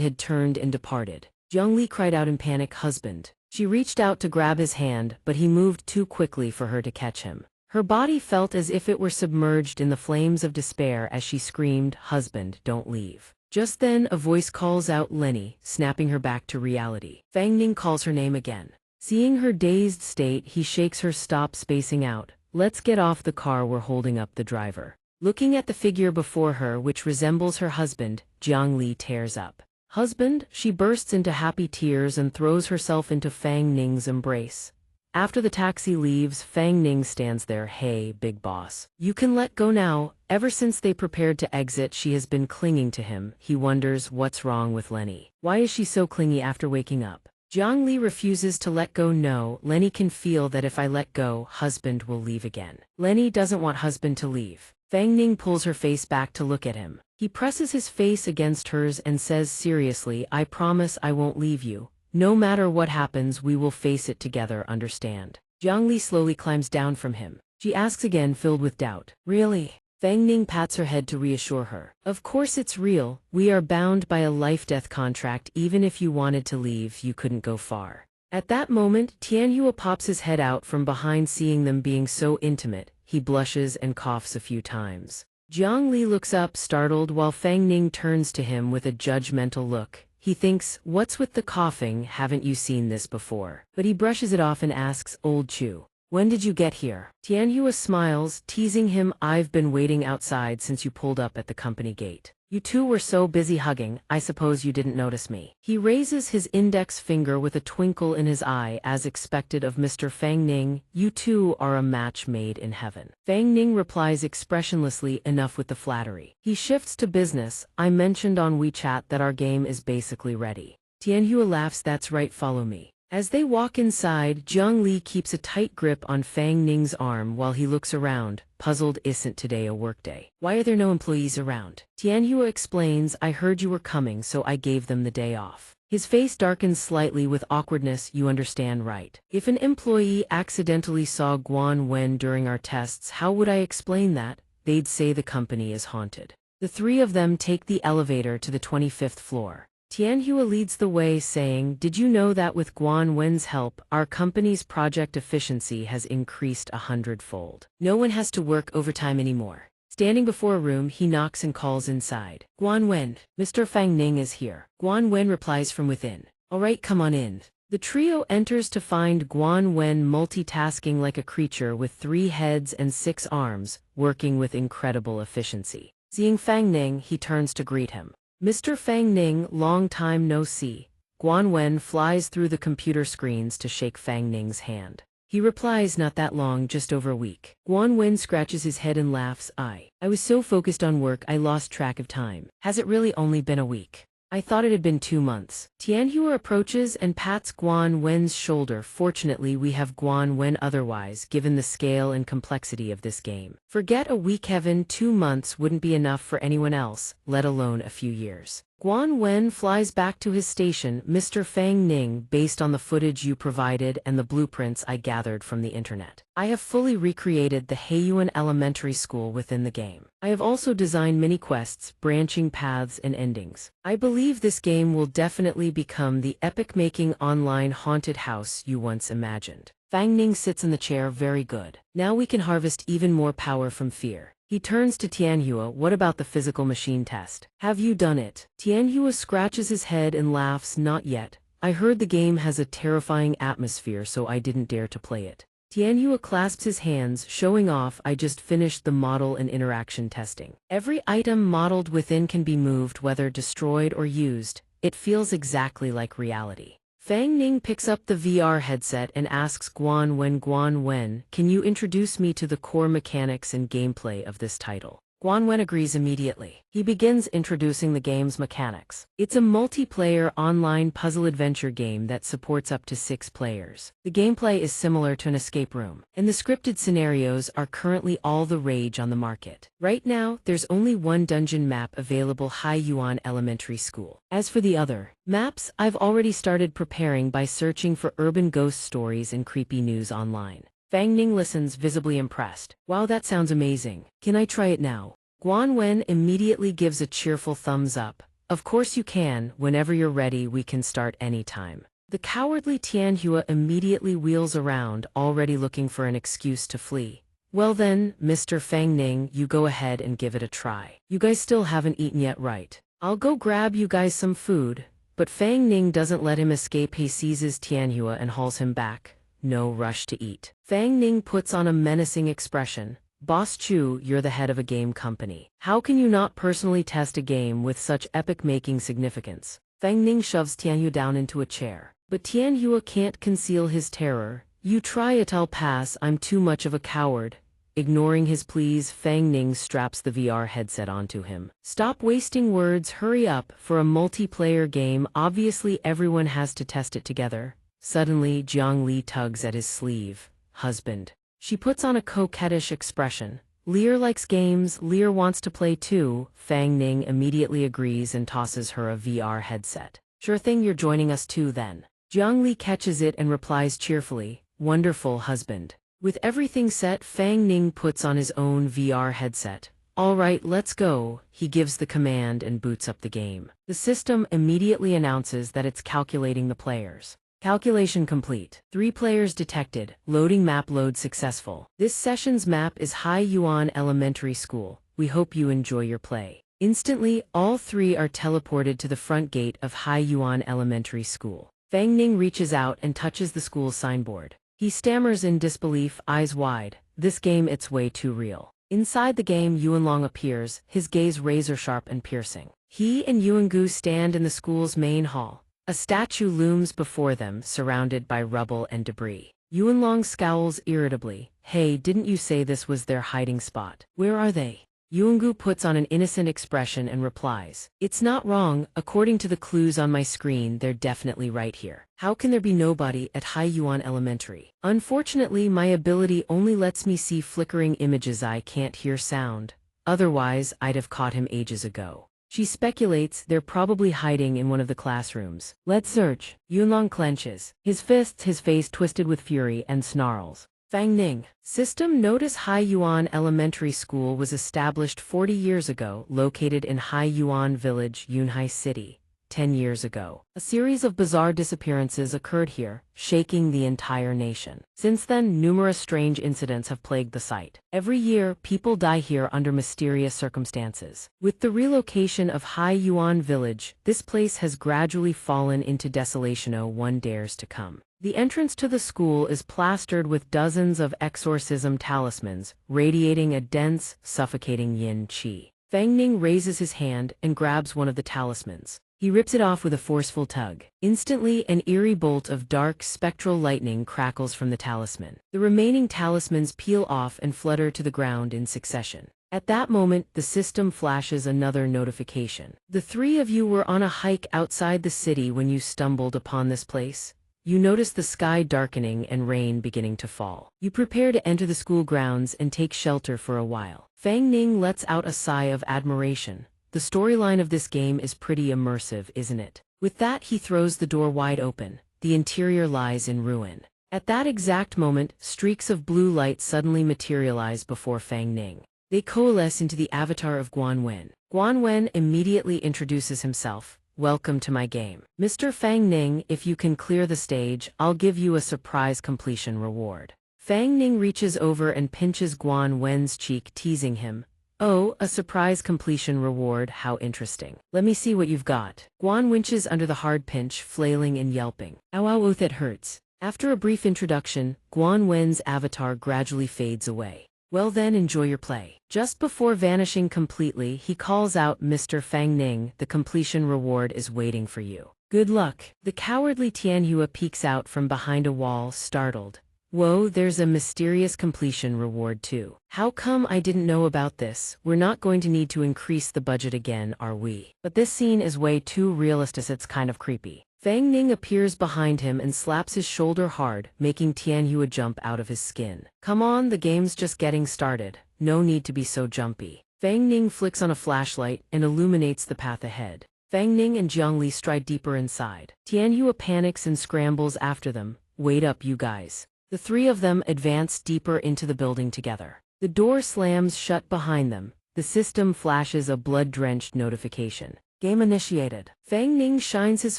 had turned and departed. Jiang Li cried out in panic, husband. She reached out to grab his hand, but he moved too quickly for her to catch him. Her body felt as if it were submerged in the flames of despair as she screamed, husband, don't leave. Just then, a voice calls out, Lenny, snapping her back to reality. Fang Ning calls her name again. Seeing her dazed state, he shakes her, stop spacing out. Let's get off the car, we're holding up the driver. Looking at the figure before her, which resembles her husband, Jiang Li tears up. Husband, she bursts into happy tears and throws herself into Fang Ning's embrace. After the taxi leaves, Fang Ning stands there. Hey, big boss. You can let go now. Ever since they prepared to exit, she has been clinging to him. He wonders what's wrong with Lenny. Why is she so clingy after waking up? Jiang Li refuses to let go. No, Lenny can feel that if I let go, husband will leave again. Lenny doesn't want husband to leave. Fang Ning pulls her face back to look at him. He presses his face against hers and says seriously, I promise I won't leave you. No matter what happens, we will face it together, understand? Jiang Li slowly climbs down from him. She asks again, filled with doubt. Really? Fang Ning pats her head to reassure her. Of course it's real. We are bound by a life-death contract. Even if you wanted to leave, you couldn't go far. At that moment, Tianhua pops his head out from behind, seeing them being so intimate. He blushes and coughs a few times. Jiang Li looks up, startled, while Fang Ning turns to him with a judgmental look. He thinks, what's with the coughing, haven't you seen this before? But he brushes it off and asks, Old Chu, when did you get here? Tianhua smiles, teasing him, I've been waiting outside since you pulled up at the company gate. You two were so busy hugging, I suppose you didn't notice me. He raises his index finger with a twinkle in his eye, as expected of Mr. Fang Ning. You two are a match made in heaven. Fang Ning replies expressionlessly, enough with the flattery. He shifts to business. I mentioned on WeChat that our game is basically ready. Tianhua laughs, that's right, follow me. As they walk inside, Jiang Li keeps a tight grip on Fang Ning's arm while he looks around, puzzled. Isn't today a workday? Why are there no employees around? Tianhua explains, I heard you were coming, so I gave them the day off. His face darkens slightly with awkwardness. You understand, right? If an employee accidentally saw Guan Wen during our tests, how would I explain that? They'd say the company is haunted. The three of them take the elevator to the 25th floor. Tianhua leads the way, saying, did you know that with Guan Wen's help, our company's project efficiency has increased 100-fold? No one has to work overtime anymore. Standing before a room, he knocks and calls inside. Guan Wen, Mr. Fang Ning is here. Guan Wen replies from within. All right, come on in. The trio enters to find Guan Wen multitasking like a creature with 3 heads and 6 arms, working with incredible efficiency. Seeing Fang Ning, he turns to greet him. Mr. Fang Ning, long time no see. Guan Wen flies through the computer screens to shake Fang Ning's hand. He replies, not that long, just over a week. Guan Wen scratches his head and laughs, I was so focused on work I lost track of time. Has it really only been a week? I thought it had been 2 months. Tianhua approaches and pats Guan Wen's shoulder. Fortunately, we have Guan Wen otherwise, given the scale and complexity of this game. Forget a week, Kevin, 2 months wouldn't be enough for anyone else, let alone a few years. Guan Wen flies back to his station. Mr. Fang Ning, based on the footage you provided and the blueprints I gathered from the internet, I have fully recreated the Heiyuan Elementary School within the game. I have also designed mini quests, branching paths and endings. I believe this game will definitely become the epic-making online haunted house you once imagined. Fang Ning sits in the chair. Very good. Now we can harvest even more power from fear. He turns to Tianhua. What about the physical machine test? Have you done it? Tianhua scratches his head and laughs. Not yet. I heard the game has a terrifying atmosphere, so I didn't dare to play it. Tianhua clasps his hands, showing off. I just finished the model and interaction testing. Every item modeled within can be moved, whether destroyed or used. It feels exactly like reality. Fang Ning picks up the VR headset and asks Guan Wen, can you introduce me to the core mechanics and gameplay of this title? Guan Wen agrees immediately. He begins introducing the game's mechanics. It's a multiplayer online puzzle-adventure game that supports up to 6 players. The gameplay is similar to an escape room, and the scripted scenarios are currently all the rage on the market. Right now, there's only 1 dungeon map available, Heiyuan Elementary School. As for the other maps, I've already started preparing by searching for urban ghost stories and creepy news online. Fang Ning listens, visibly impressed. Wow, that sounds amazing. Can I try it now? Guan Wen immediately gives a cheerful thumbs up. Of course you can. Whenever you're ready, we can start anytime. The cowardly Tianhua immediately wheels around, already looking for an excuse to flee. Well then, Mr. Fang Ning, you go ahead and give it a try. You guys still haven't eaten yet, right? I'll go grab you guys some food. But Fang Ning doesn't let him escape. He seizes Tianhua and hauls him back. No rush to eat. Fang Ning puts on a menacing expression. Boss Chu, you're the head of a game company. How can you not personally test a game with such epic-making significance? Fang Ning shoves Tianhua down into a chair. But Tianhua can't conceal his terror. You try it, I'll pass, I'm too much of a coward. Ignoring his pleas, Fang Ning straps the VR headset onto him. Stop wasting words, hurry up, for a multiplayer game, obviously everyone has to test it together. Suddenly, Jiang Li tugs at his sleeve. Husband. She puts on a coquettish expression. Lear likes games, Lear wants to play too. Fang Ning immediately agrees and tosses her a VR headset. Sure thing, you're joining us too then. Jiang Li catches it and replies cheerfully, wonderful, husband. With everything set, Fang Ning puts on his own VR headset. All right, let's go. He gives the command and boots up the game. The system immediately announces that it's calculating the players. Calculation complete. 3 players detected. Loading map load successful. This session's map is Hai Yuan Elementary School. We hope you enjoy your play. Instantly, all 3 are teleported to the front gate of Hai Yuan Elementary School. Fang Ning reaches out and touches the school's signboard. He stammers in disbelief, eyes wide. This game, it's way too real. Inside the game, Yuanlong appears, his gaze razor-sharp and piercing. He and Yuangu stand in the school's main hall. A statue looms before them, surrounded by rubble and debris. Yuanlong scowls irritably. Hey, didn't you say this was their hiding spot? Where are they? Yuangu puts on an innocent expression and replies, it's not wrong, according to the clues on my screen, they're definitely right here. How can there be nobody at Hai Yuan Elementary? Unfortunately, my ability only lets me see flickering images, I can't hear sound. Otherwise, I'd have caught him ages ago. She speculates they're probably hiding in one of the classrooms. Let's search. Yuanlong clenches his fists, his face twisted with fury, and snarls. Fang Ning. System notice Hai Yuan Elementary School was established 40 years ago, located in Hai Yuan Village, Yunhai City. 10 years ago, a series of bizarre disappearances occurred here, shaking the entire nation. Since then, numerous strange incidents have plagued the site. Every year, people die here under mysterious circumstances. With the relocation of Hai Yuan Village, this place has gradually fallen into desolation. No one dares to come. The entrance to the school is plastered with dozens of exorcism talismans, radiating a dense, suffocating yin qi. Fang Ning raises his hand and grabs one of the talismans. He rips it off with a forceful tug. Instantly, an eerie bolt of dark, spectral lightning crackles from the talisman. The remaining talismans peel off and flutter to the ground in succession. At that moment, the system flashes another notification. The 3 of you were on a hike outside the city when you stumbled upon this place. You notice the sky darkening and rain beginning to fall. You prepare to enter the school grounds and take shelter for a while. Fang Ning lets out a sigh of admiration. The storyline of this game is pretty immersive, isn't it? With that, he throws the door wide open. The interior lies in ruin. At that exact moment, streaks of blue light suddenly materialize before Fang Ning. They coalesce into the avatar of Guanwen. Guanwen immediately introduces himself. Welcome to my game. Mr. Fang Ning, if you can clear the stage, I'll give you a surprise completion reward. Fang Ning reaches over and pinches Guanwen's cheek, teasing him. Oh, a surprise completion reward, how interesting. Let me see what you've got. Guan winches under the hard pinch, flailing and yelping. Ow ow, oath, it hurts. After a brief introduction, Guan Wen's avatar gradually fades away. Well then, enjoy your play. Just before vanishing completely, he calls out, Mr. Fang Ning, the completion reward is waiting for you. Good luck. The cowardly Tianhua peeks out from behind a wall, startled. Whoa, there's a mysterious completion reward too. How come I didn't know about this? We're not going to need to increase the budget again, are we? But this scene is way too realistic, it's kind of creepy. Fang Ning appears behind him and slaps his shoulder hard, making Tianhua jump out of his skin. Come on, the game's just getting started. No need to be so jumpy. Fang Ning flicks on a flashlight and illuminates the path ahead. Fang Ning and Jiang Li stride deeper inside. Tianhua panics and scrambles after them. Wait up, you guys. The 3 of them advance deeper into the building together. The door slams shut behind them. The system flashes a blood-drenched notification. Game initiated. Fang Ning shines his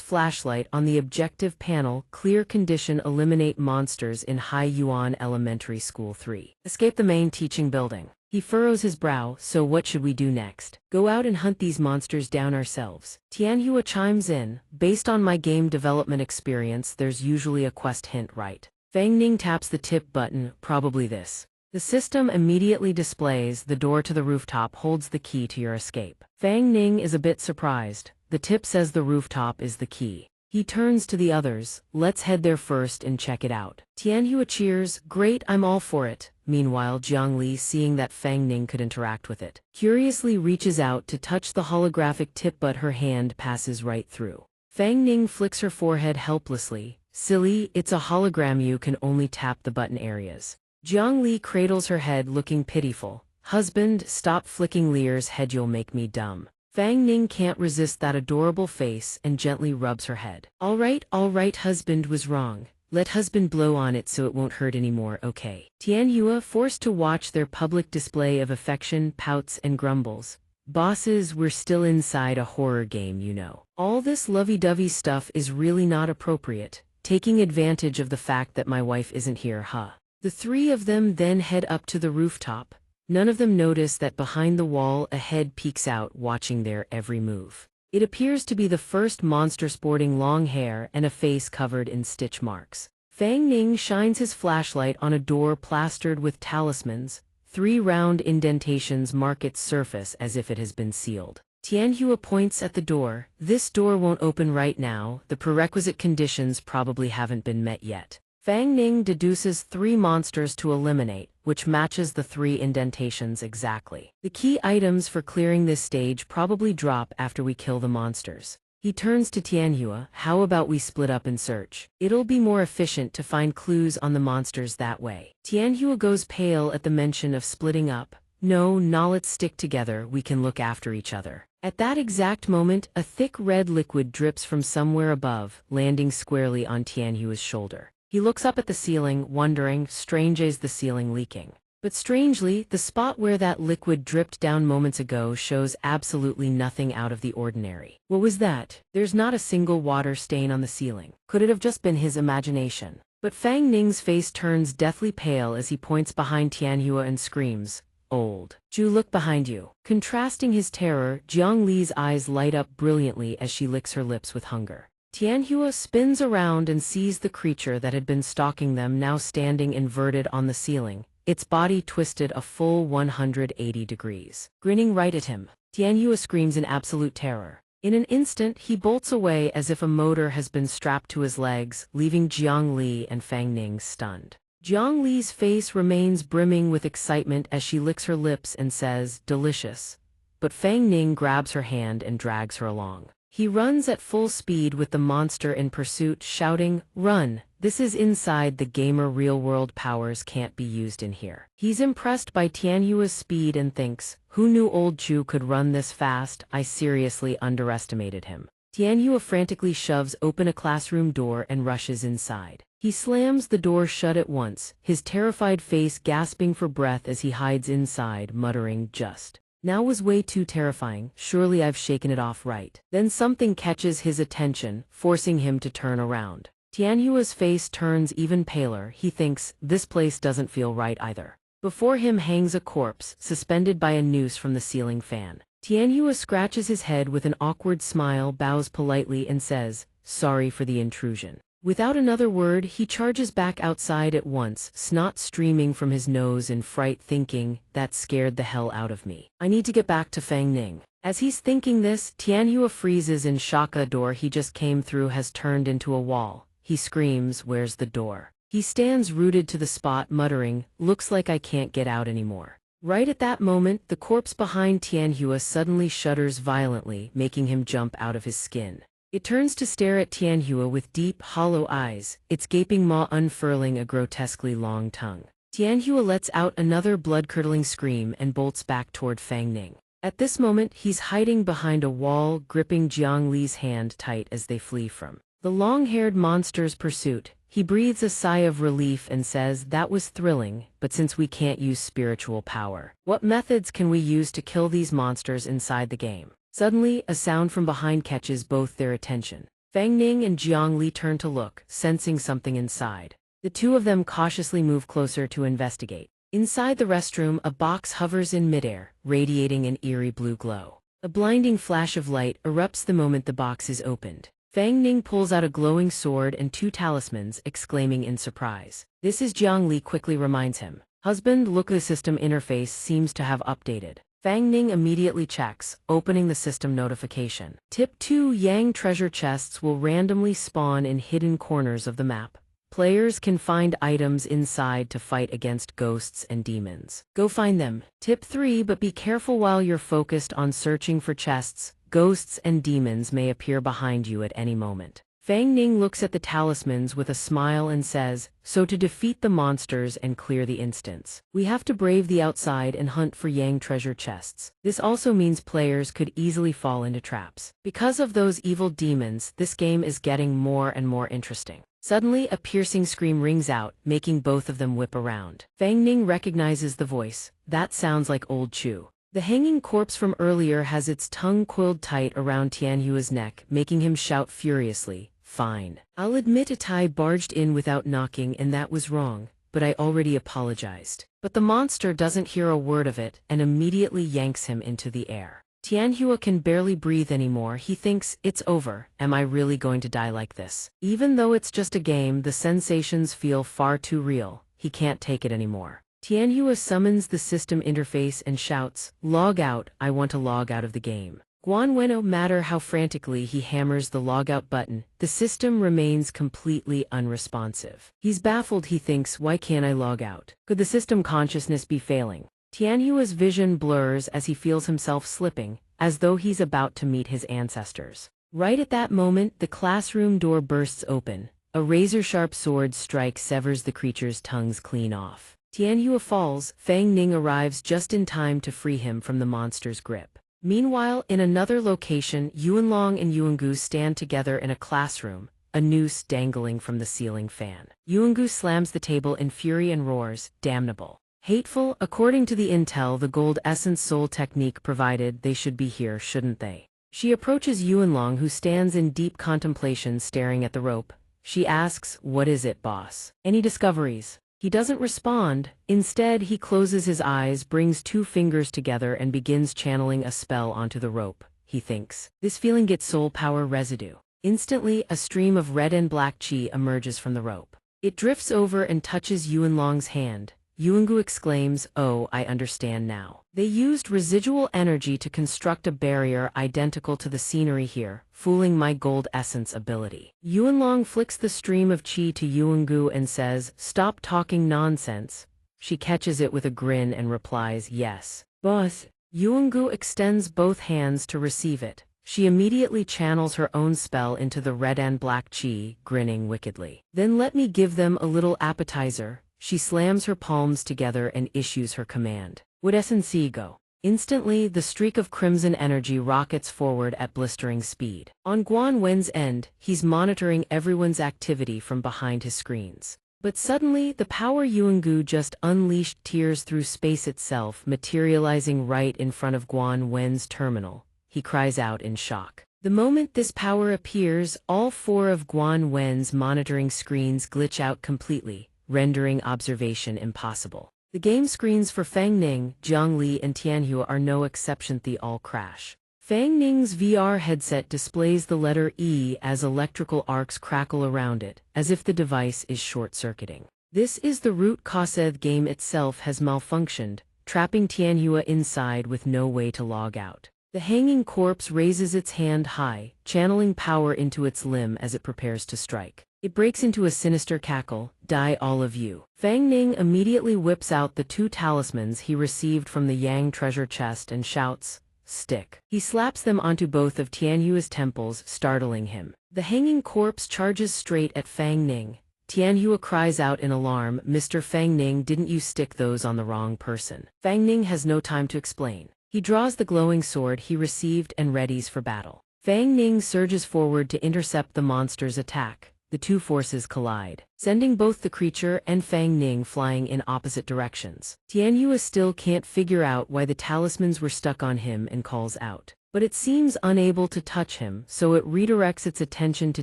flashlight on the objective panel. Clear condition: eliminate monsters in Hai Yuan Elementary School 3. Escape the main teaching building. He furrows his brow. So what should we do next? Go out and hunt these monsters down ourselves. Tianhua chimes in. Based on my game development experience, there's usually a quest hint, right? Fang Ning taps the tip button, probably this. The system immediately displays the door to the rooftop holds the key to your escape. Fang Ning is a bit surprised. the tip says the rooftop is the key. He turns to the others, let's head there first and check it out. Tianhua cheers, great, I'm all for it. Meanwhile, Jiangli, seeing that Fang Ning could interact with it, curiously reaches out to touch the holographic tip, but her hand passes right through. Fang Ning flicks her forehead helplessly. Silly, it's a hologram, you can only tap the button areas. Jiangli cradles her head looking pitiful. Husband, stop flicking Lear's head, you'll make me dumb. Fang Ning can't resist that adorable face and gently rubs her head. All right, husband was wrong. Let husband blow on it so it won't hurt anymore, okay? Tianhua, forced to watch their public display of affection, pouts and grumbles. Bosses, we're still inside a horror game, you know. All this lovey-dovey stuff is really not appropriate, taking advantage of the fact that my wife isn't here, huh? The three of them then head up to the rooftop. None of them notice that behind the wall a head peeks out, watching their every move. It appears to be the first monster sporting long hair and a face covered in stitch marks. Fang Ning shines his flashlight on a door plastered with talismans. 3 round indentations mark its surface as if it has been sealed. Tianhua points at the door. This door won't open right now, the prerequisite conditions probably haven't been met yet. Fang Ning deduces 3 monsters to eliminate, which matches the 3 indentations exactly. The key items for clearing this stage probably drop after we kill the monsters. He turns to Tianhua, how about we split up and search? It'll be more efficient to find clues on the monsters that way. Tianhua goes pale at the mention of splitting up. No, let's stick together, we can look after each other. At that exact moment, a thick red liquid drips from somewhere above, landing squarely on Tianhua's shoulder. He looks up at the ceiling, wondering, strange, is the ceiling leaking? But strangely, the spot where that liquid dripped down moments ago shows absolutely nothing out of the ordinary. What was that? There's not a single water stain on the ceiling. Could it have just been his imagination? But Fang Ning's face turns deathly pale as he points behind Tianhua and screams, old. Ju, look behind you. Contrasting his terror, Jiang Li's eyes light up brilliantly as she licks her lips with hunger. Tianhua spins around and sees the creature that had been stalking them now standing inverted on the ceiling, its body twisted a full 180 degrees. Grinning right at him, Tianhua screams in absolute terror. In an instant, he bolts away as if a motor has been strapped to his legs, leaving Jiang Li and Fang Ning stunned. Jiang Li's face remains brimming with excitement as she licks her lips and says, delicious. But Fang Ning grabs her hand and drags her along. He runs at full speed with the monster in pursuit, shouting, run, this is inside the gamer, real-world powers can't be used in here. He's impressed by Tianhua's speed and thinks, who knew old Chu could run this fast? I seriously underestimated him. Tianhua frantically shoves open a classroom door and rushes inside. He slams the door shut at once, his terrified face gasping for breath as he hides inside, muttering, just. Now was way too terrifying, surely I've shaken it off right. Then something catches his attention, forcing him to turn around. Tianhua's face turns even paler, he thinks, this place doesn't feel right either. Before him hangs a corpse, suspended by a noose from the ceiling fan. Tianhua scratches his head with an awkward smile, bows politely and says, sorry for the intrusion. Without another word, he charges back outside at once, snot streaming from his nose in fright, thinking, that scared the hell out of me. I need to get back to Fang Ning. As he's thinking this, Tianhua freezes in shock. A door he just came through has turned into a wall. He screams, where's the door? He stands rooted to the spot, muttering, looks like I can't get out anymore. Right at that moment, the corpse behind Tianhua suddenly shudders violently, making him jump out of his skin. It turns to stare at Tianhua with deep, hollow eyes, its gaping maw unfurling a grotesquely long tongue. Tianhua lets out another blood-curdling scream and bolts back toward Fang Ning. At this moment, he's hiding behind a wall, gripping Jiang Li's hand tight as they flee from the long-haired monster's pursuit. He breathes a sigh of relief and says, that was thrilling, but since we can't use spiritual power, what methods can we use to kill these monsters inside the game? Suddenly, a sound from behind catches both their attention. Fang Ning and Jiang Li turn to look, sensing something inside. The two of them cautiously move closer to investigate. Inside the restroom, a box hovers in midair, radiating an eerie blue glow. A blinding flash of light erupts the moment the box is opened. Fang Ning pulls out a glowing sword and 2 talismans, exclaiming in surprise. This is Jiang Li quickly reminds him. Husband, look, the system interface seems to have updated. Fang Ning immediately checks, opening the system notification. Tip 2: Yang treasure chests will randomly spawn in hidden corners of the map. Players can find items inside to fight against ghosts and demons. Go find them. Tip 3: But be careful while you're focused on searching for chests. Ghosts and demons may appear behind you at any moment. Fang Ning looks at the talismans with a smile and says, "So to defeat the monsters and clear the instance, we have to brave the outside and hunt for Yang treasure chests. This also means players could easily fall into traps. Because of those evil demons, this game is getting more and more interesting." Suddenly, a piercing scream rings out, making both of them whip around. Fang Ning recognizes the voice. That sounds like old Chu. The hanging corpse from earlier has its tongue coiled tight around Tianhua's neck, making him shout furiously, "Fine. I'll admit I barged in without knocking and that was wrong, but I already apologized." But the monster doesn't hear a word of it and immediately yanks him into the air. Tianhua can barely breathe anymore. He thinks, "It's over. Am I really going to die like this?" Even though it's just a game, the sensations feel far too real. He can't take it anymore. Tianhua summons the system interface and shouts, "Log out, I want to log out of the game." No matter how frantically he hammers the logout button, the system remains completely unresponsive. He's baffled. He thinks, why can't I log out? Could the system consciousness be failing? Tianhua's vision blurs as he feels himself slipping, as though he's about to meet his ancestors. Right at that moment, the classroom door bursts open. A razor-sharp sword strike severs the creature's tongues clean off. Tianhua falls. Fang Ning arrives just in time to free him from the monster's grip. Meanwhile, in another location, Yuanlong and Yuangu stand together in a classroom, a noose dangling from the ceiling fan. Yuangu slams the table in fury and roars, "Damnable! Hateful! According to the intel the gold essence soul technique provided, they should be here, shouldn't they?" She approaches Yuanlong, who stands in deep contemplation staring at the rope. She asks, "What is it, boss? Any discoveries?" He doesn't respond. Instead, he closes his eyes, brings two fingers together and begins channeling a spell onto the rope. He thinks, "This feeling gets soul power residue." Instantly, a stream of red and black chi emerges from the rope. It drifts over and touches Yuanlong's hand. Yuangu exclaims, "Oh, I understand now. They used residual energy to construct a barrier identical to the scenery here, fooling my gold essence ability." Yuanlong flicks the stream of chi to Yuangu and says, "Stop talking nonsense." She catches it with a grin and replies, "Yes, boss." Yuangu extends both hands to receive it. She immediately channels her own spell into the red and black chi, grinning wickedly. "Then let me give them a little appetizer." She slams her palms together and issues her command. "Would SNC go?" Instantly, the streak of crimson energy rockets forward at blistering speed. On Guan Wen's end, he's monitoring everyone's activity from behind his screens. But suddenly, the power Yuangu just unleashed tears through space itself, materializing right in front of Guan Wen's terminal. He cries out in shock. The moment this power appears, all four of Guan Wen's monitoring screens glitch out completely, rendering observation impossible. The game screens for Fang Ning, Jiang Li and Tianhua are no exception. They all crash. Fang Ning's VR headset displays the letter E as electrical arcs crackle around it, as if the device is short-circuiting. This is the root cause. The game itself has malfunctioned, trapping Tianhua inside with no way to log out. The hanging corpse raises its hand high, channeling power into its limb as it prepares to strike. It breaks into a sinister cackle, "Die all of you." Fang Ning immediately whips out the two talismans he received from the Yang treasure chest and shouts, "Stick." He slaps them onto both of Tianhua's temples, startling him. The hanging corpse charges straight at Fang Ning. Tianhua cries out in alarm, "Mr. Fang Ning, didn't you stick those on the wrong person?" Fang Ning has no time to explain. He draws the glowing sword he received and readies for battle. Fang Ning surges forward to intercept the monster's attack. The two forces collide, sending both the creature and Fang Ning flying in opposite directions. Tianhua still can't figure out why the talismans were stuck on him and calls out. But it seems unable to touch him, so it redirects its attention to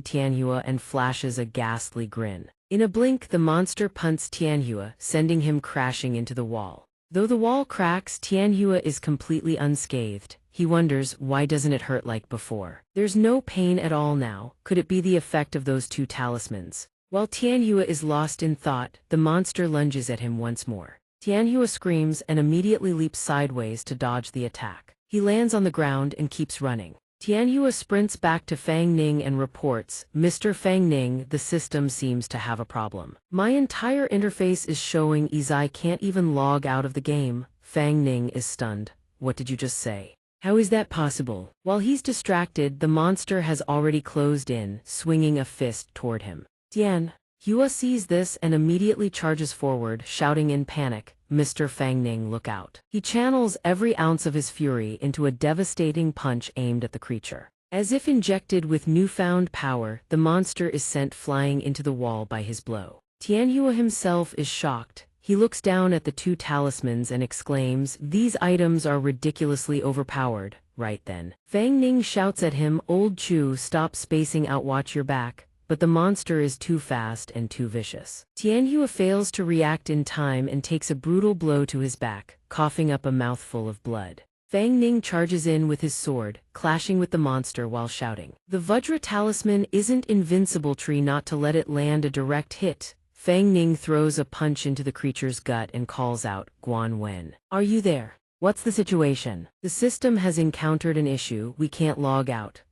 Tianhua and flashes a ghastly grin. In a blink, the monster punts Tianhua, sending him crashing into the wall. Though the wall cracks, Tianhua is completely unscathed. He wonders, why doesn't it hurt like before? There's no pain at all now. Could it be the effect of those two talismans? While Tianhua is lost in thought, the monster lunges at him once more. Tianhua screams and immediately leaps sideways to dodge the attack. He lands on the ground and keeps running. Tianhua sprints back to Fang Ning and reports, "Mr. Fang Ning, the system seems to have a problem. My entire interface is showing Izai can't even log out of the game." Fang Ning is stunned. "What did you just say? How is that possible?" While he's distracted, the monster has already closed in, swinging a fist toward him. Tianhua sees this and immediately charges forward, shouting in panic, "Mr. Fang Ning, look out." He channels every ounce of his fury into a devastating punch aimed at the creature. As if injected with newfound power, the monster is sent flying into the wall by his blow. Tianhua himself is shocked. He looks down at the two talismans and exclaims, "These items are ridiculously overpowered." Right then, Fang Ning shouts at him, "Old Chu, stop spacing out, watch your back." But the monster is too fast and too vicious. Tianhua fails to react in time and takes a brutal blow to his back, coughing up a mouthful of blood. Fang Ning charges in with his sword, clashing with the monster while shouting. The Vajra talisman isn't invincible, tree not to let it land a direct hit. Fang Ning throws a punch into the creature's gut and calls out, "Guan Wen, are you there? What's the situation? The system has encountered an issue, we can't log out."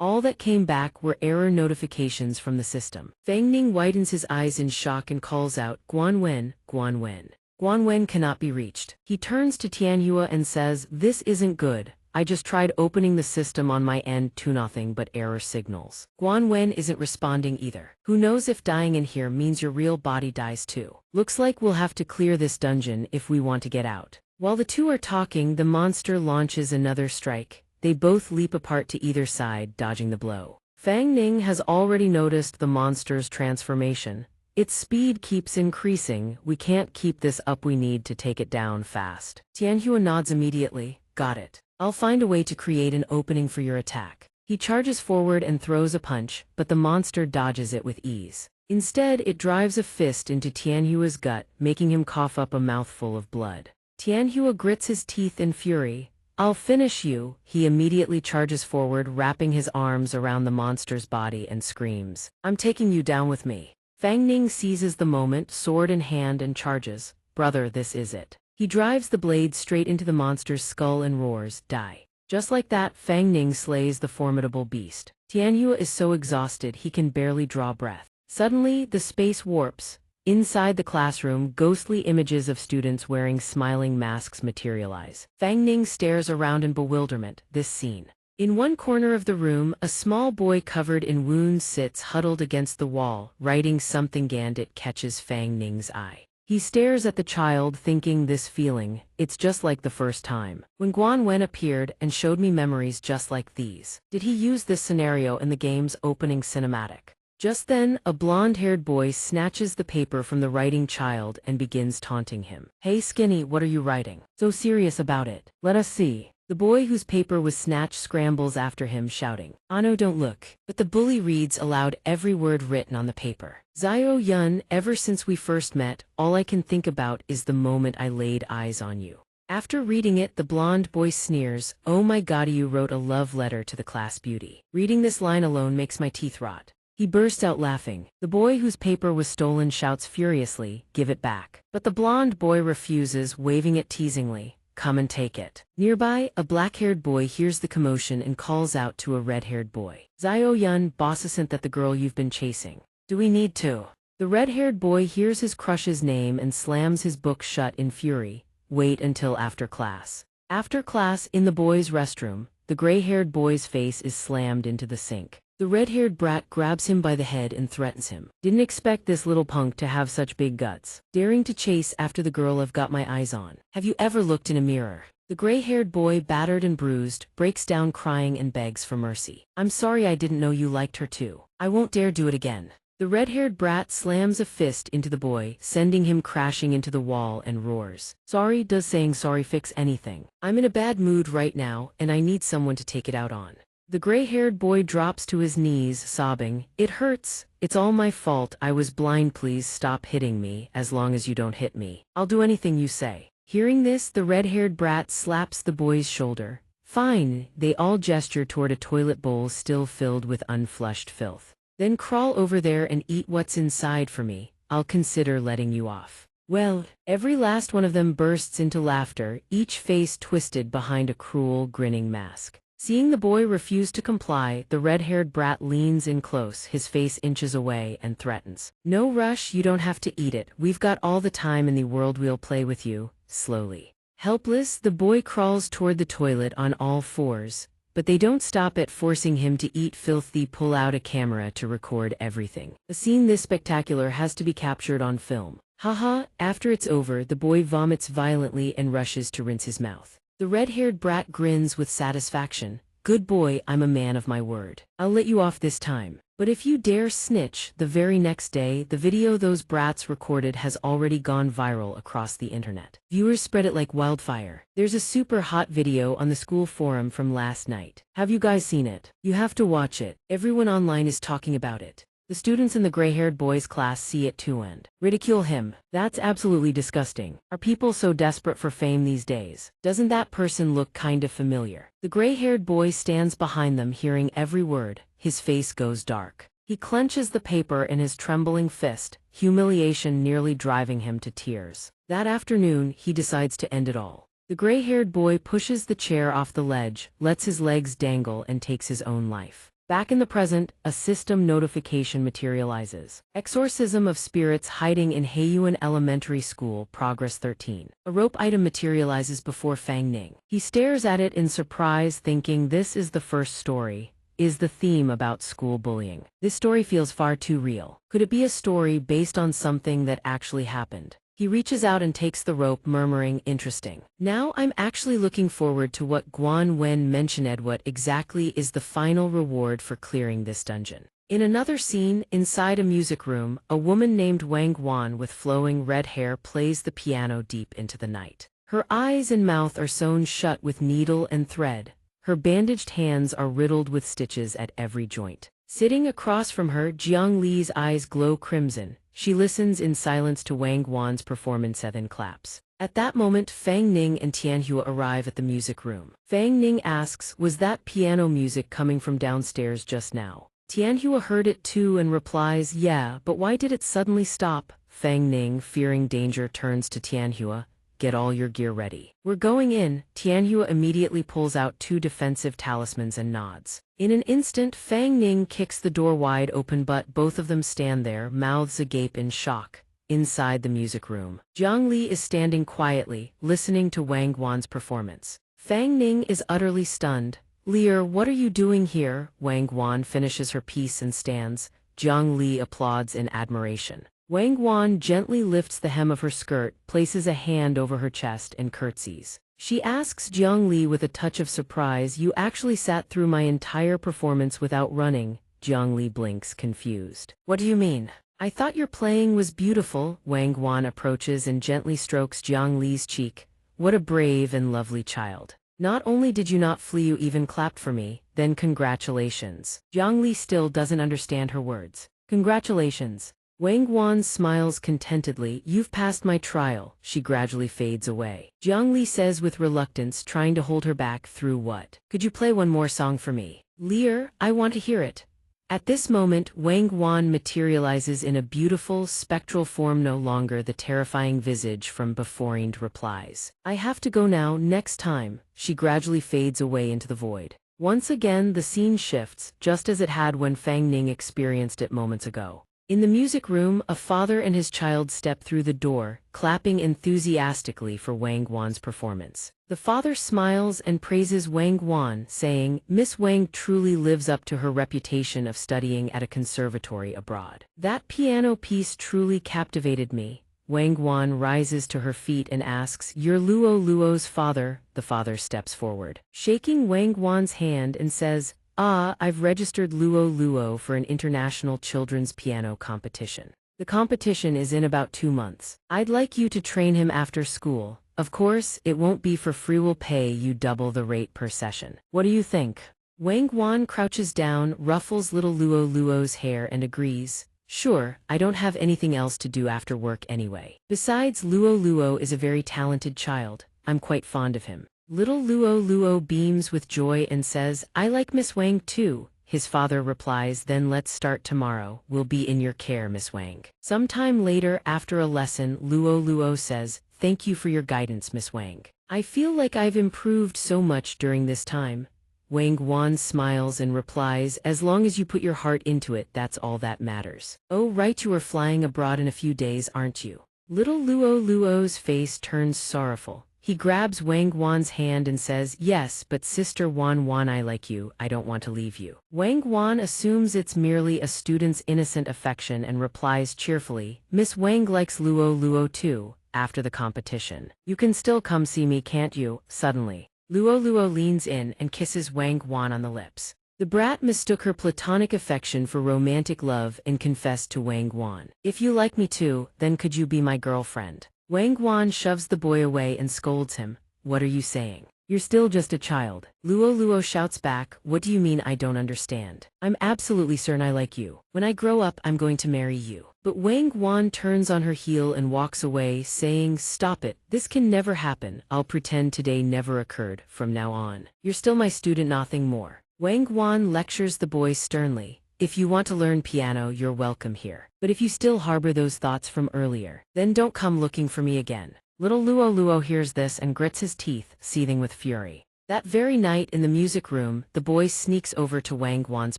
All that came back were error notifications from the system. Fang Ning widens his eyes in shock and calls out, "Guan Wen, Guan Wen. Guan Wen cannot be reached." He turns to Tianhua and says, "This isn't good. I just tried opening the system on my end to nothing but error signals. Guan Wen isn't responding either. Who knows if dying in here means your real body dies too. Looks like we'll have to clear this dungeon if we want to get out." While the two are talking, the monster launches another strike. They both leap apart to either side, dodging the blow. Fang Ning has already noticed the monster's transformation. Its speed keeps increasing. "We can't keep this up, we need to take it down fast." Tianhua nods immediately. "Got it. I'll find a way to create an opening for your attack." He charges forward and throws a punch, but the monster dodges it with ease. Instead, it drives a fist into Tianhua's gut, making him cough up a mouthful of blood. Tianhua grits his teeth in fury. "I'll finish you." He immediately charges forward, wrapping his arms around the monster's body and screams, "I'm taking you down with me." Fang Ning seizes the moment, sword in hand, and charges. "Brother, this is it." He drives the blade straight into the monster's skull and roars, "Die." Just like that, Fang Ning slays the formidable beast. Tianhua is so exhausted he can barely draw breath. Suddenly, the space warps. Inside the classroom, ghostly images of students wearing smiling masks materialize. Fang Ning stares around in bewilderment. This scene. In one corner of the room, a small boy covered in wounds sits huddled against the wall, writing something. It catches Fang Ning's eye. He stares at the child, thinking, this feeling, it's just like the first time when Guan Wen appeared and showed me memories just like these. Did he use this scenario in the game's opening cinematic? Just then, a blonde-haired boy snatches the paper from the writing child and begins taunting him. "Hey Skinny, what are you writing? So serious about it. Let us see." The boy whose paper was snatched scrambles after him, shouting, "Ano, don't look." But the bully reads aloud every word written on the paper. "Zio Yun, ever since we first met, all I can think about is the moment I laid eyes on you." After reading it, the blonde boy sneers, "Oh my god, you wrote a love letter to the class beauty. Reading this line alone makes my teeth rot." He bursts out laughing. The boy whose paper was stolen shouts furiously, "Give it back." But the blonde boy refuses, waving it teasingly, "Come and take it." Nearby, a black-haired boy hears the commotion and calls out to a red-haired boy, "Zio Yun, boss isn't that the girl you've been chasing? Do we need to?" The red-haired boy hears his crush's name and slams his book shut in fury. "Wait until after class." After class, in the boys' restroom, the gray-haired boy's face is slammed into the sink. The red-haired brat grabs him by the head and threatens him. "Didn't expect this little punk to have such big guts. Daring to chase after the girl I've got my eyes on. Have you ever looked in a mirror?" The gray-haired boy, battered and bruised, breaks down crying and begs for mercy. "I'm sorry, I didn't know you liked her too. I won't dare do it again." The red-haired brat slams a fist into the boy, sending him crashing into the wall, and roars, "Sorry, does saying sorry fix anything? I'm in a bad mood right now, and I need someone to take it out on." The gray-haired boy drops to his knees, sobbing, "It hurts. It's all my fault. I was blind. Please stop hitting me. As long as you don't hit me, I'll do anything you say." Hearing this, the red-haired brat slaps the boy's shoulder. "Fine." They all gesture toward a toilet bowl still filled with unflushed filth. "Then crawl over there and eat what's inside for me. I'll consider letting you off." Well, every last one of them bursts into laughter, each face twisted behind a cruel, grinning mask. Seeing the boy refuse to comply, the red-haired brat leans in close, his face inches away, and threatens. "No rush, you don't have to eat it. We've got all the time in the world, we'll play with you." Slowly. Helpless, the boy crawls toward the toilet on all fours, but they don't stop at forcing him to eat filth. They pull out a camera to record everything. A scene this spectacular has to be captured on film. Haha, after it's over, the boy vomits violently and rushes to rinse his mouth. The red-haired brat grins with satisfaction. "Good boy, I'm a man of my word. I'll let you off this time. But if you dare snitch," the very next day, the video those brats recorded has already gone viral across the internet. Viewers spread it like wildfire. There's a super hot video on the school forum from last night. Have you guys seen it? You have to watch it. Everyone online is talking about it. The students in the gray-haired boy's class see it too and ridicule him. "That's absolutely disgusting. Are people so desperate for fame these days? Doesn't that person look kind of familiar?" The gray-haired boy stands behind them, hearing every word. His face goes dark. He clenches the paper in his trembling fist, humiliation nearly driving him to tears. That afternoon, he decides to end it all. The gray-haired boy pushes the chair off the ledge, lets his legs dangle, and takes his own life. Back in the present, a system notification materializes. Exorcism of spirits hiding in Heiyuan Elementary School, Progress 13. A rope item materializes before Fang Ning. He stares at it in surprise, thinking this is the first story. Is the theme about school bullying? This story feels far too real. Could it be a story based on something that actually happened? He reaches out and takes the rope, murmuring, "Interesting. Now I'm actually looking forward to what Guan Wen mentioned. What exactly is the final reward for clearing this dungeon?" In another scene, inside a music room, a woman named Wang Guan with flowing red hair plays the piano deep into the night. Her eyes and mouth are sewn shut with needle and thread. Her bandaged hands are riddled with stitches at every joint. Sitting across from her, Jiang Li's eyes glow crimson. She listens in silence to Wang Guan's performance and then claps. At that moment, Fang Ning and Tianhua arrive at the music room. Fang Ning asks, "Was that piano music coming from downstairs just now?" Tianhua heard it too and replies, "Yeah, but why did it suddenly stop?" Fang Ning, fearing danger, turns to Tianhua. "Get all your gear ready. We're going in." Tianhua immediately pulls out 2 defensive talismans and nods. In an instant, Fang Ning kicks the door wide open, but both of them stand there, mouths agape in shock. Inside the music room, Jiang Li is standing quietly, listening to Wang Guan's performance. Fang Ning is utterly stunned. "Leer, what are you doing here?" Wang Guan finishes her piece and stands. Jiang Li applauds in admiration. Wang Guan gently lifts the hem of her skirt, places a hand over her chest, and curtsies. She asks Jiang Li with a touch of surprise, "You actually sat through my entire performance without running?" Jiang Li blinks, confused. "What do you mean? I thought your playing was beautiful." Wang Guan approaches and gently strokes Jiang Li's cheek. "What a brave and lovely child. Not only did you not flee, you even clapped for me. Then congratulations." Jiang Li still doesn't understand her words. "Congratulations." Wang Guan smiles contentedly. "You've passed my trial." She gradually fades away. Jiang Li says with reluctance, trying to hold her back, "Through what? Could you play one more song for me?" "Leer, I want to hear it." At this moment, Wang Guan materializes in a beautiful, spectral form, no longer the terrifying visage from before, and replies, "I have to go now, next time." She gradually fades away into the void. Once again, the scene shifts, just as it had when Fang Ning experienced it moments ago. In the music room, a father and his child step through the door, clapping enthusiastically for Wang Guan's performance. The father smiles and praises Wang Guan, saying, "Miss Wang truly lives up to her reputation of studying at a conservatory abroad. That piano piece truly captivated me." Wang Guan rises to her feet and asks, "You're Luo Luo's father?" The father steps forward, shaking Wang Guan's hand, and says, "Ah, I've registered Luo Luo for an international children's piano competition. The competition is in about 2 months. I'd like you to train him after school. Of course, it won't be for free, we'll pay you double the rate per session. What do you think?" Wang Guan crouches down, ruffles little Luo Luo's hair, and agrees. "Sure, I don't have anything else to do after work anyway. Besides, Luo Luo is a very talented child. I'm quite fond of him." Little Luo Luo beams with joy and says, "I like Miss Wang too." his father replies, then let's start tomorrow, we'll be in your care, Miss Wang. Sometime later, after a lesson, Luo says, thank you for your guidance, Miss Wang. I feel like I've improved so much during this time. Wang Guan smiles and replies, as long as you put your heart into it, that's all that matters. Oh right, you are flying abroad in a few days, aren't you? Little Luo's face turns sorrowful. He grabs Wang Guan's hand and says, yes, but Sister Wan, I like you, I don't want to leave you. Wang Guan assumes it's merely a student's innocent affection and replies cheerfully, Miss Wang likes Luo too, after the competition. You can still come see me, can't you? Suddenly, Luo leans in and kisses Wang Guan on the lips. The brat mistook her platonic affection for romantic love and confessed to Wang Guan. If you like me too, then could you be my girlfriend? Wang Guan shoves the boy away and scolds him. What are you saying? You're still just a child. Luo shouts back, what do you mean I don't understand? I'm absolutely certain I like you. When I grow up, I'm going to marry you. But Wang Guan turns on her heel and walks away, saying, stop it, this can never happen. I'll pretend today never occurred from now on. You're still my student, nothing more. Wang Guan lectures the boy sternly. If you want to learn piano, you're welcome here. But if you still harbor those thoughts from earlier, then don't come looking for me again. Little Luo hears this and grits his teeth, seething with fury. That very night in the music room, the boy sneaks over to Wang Guan's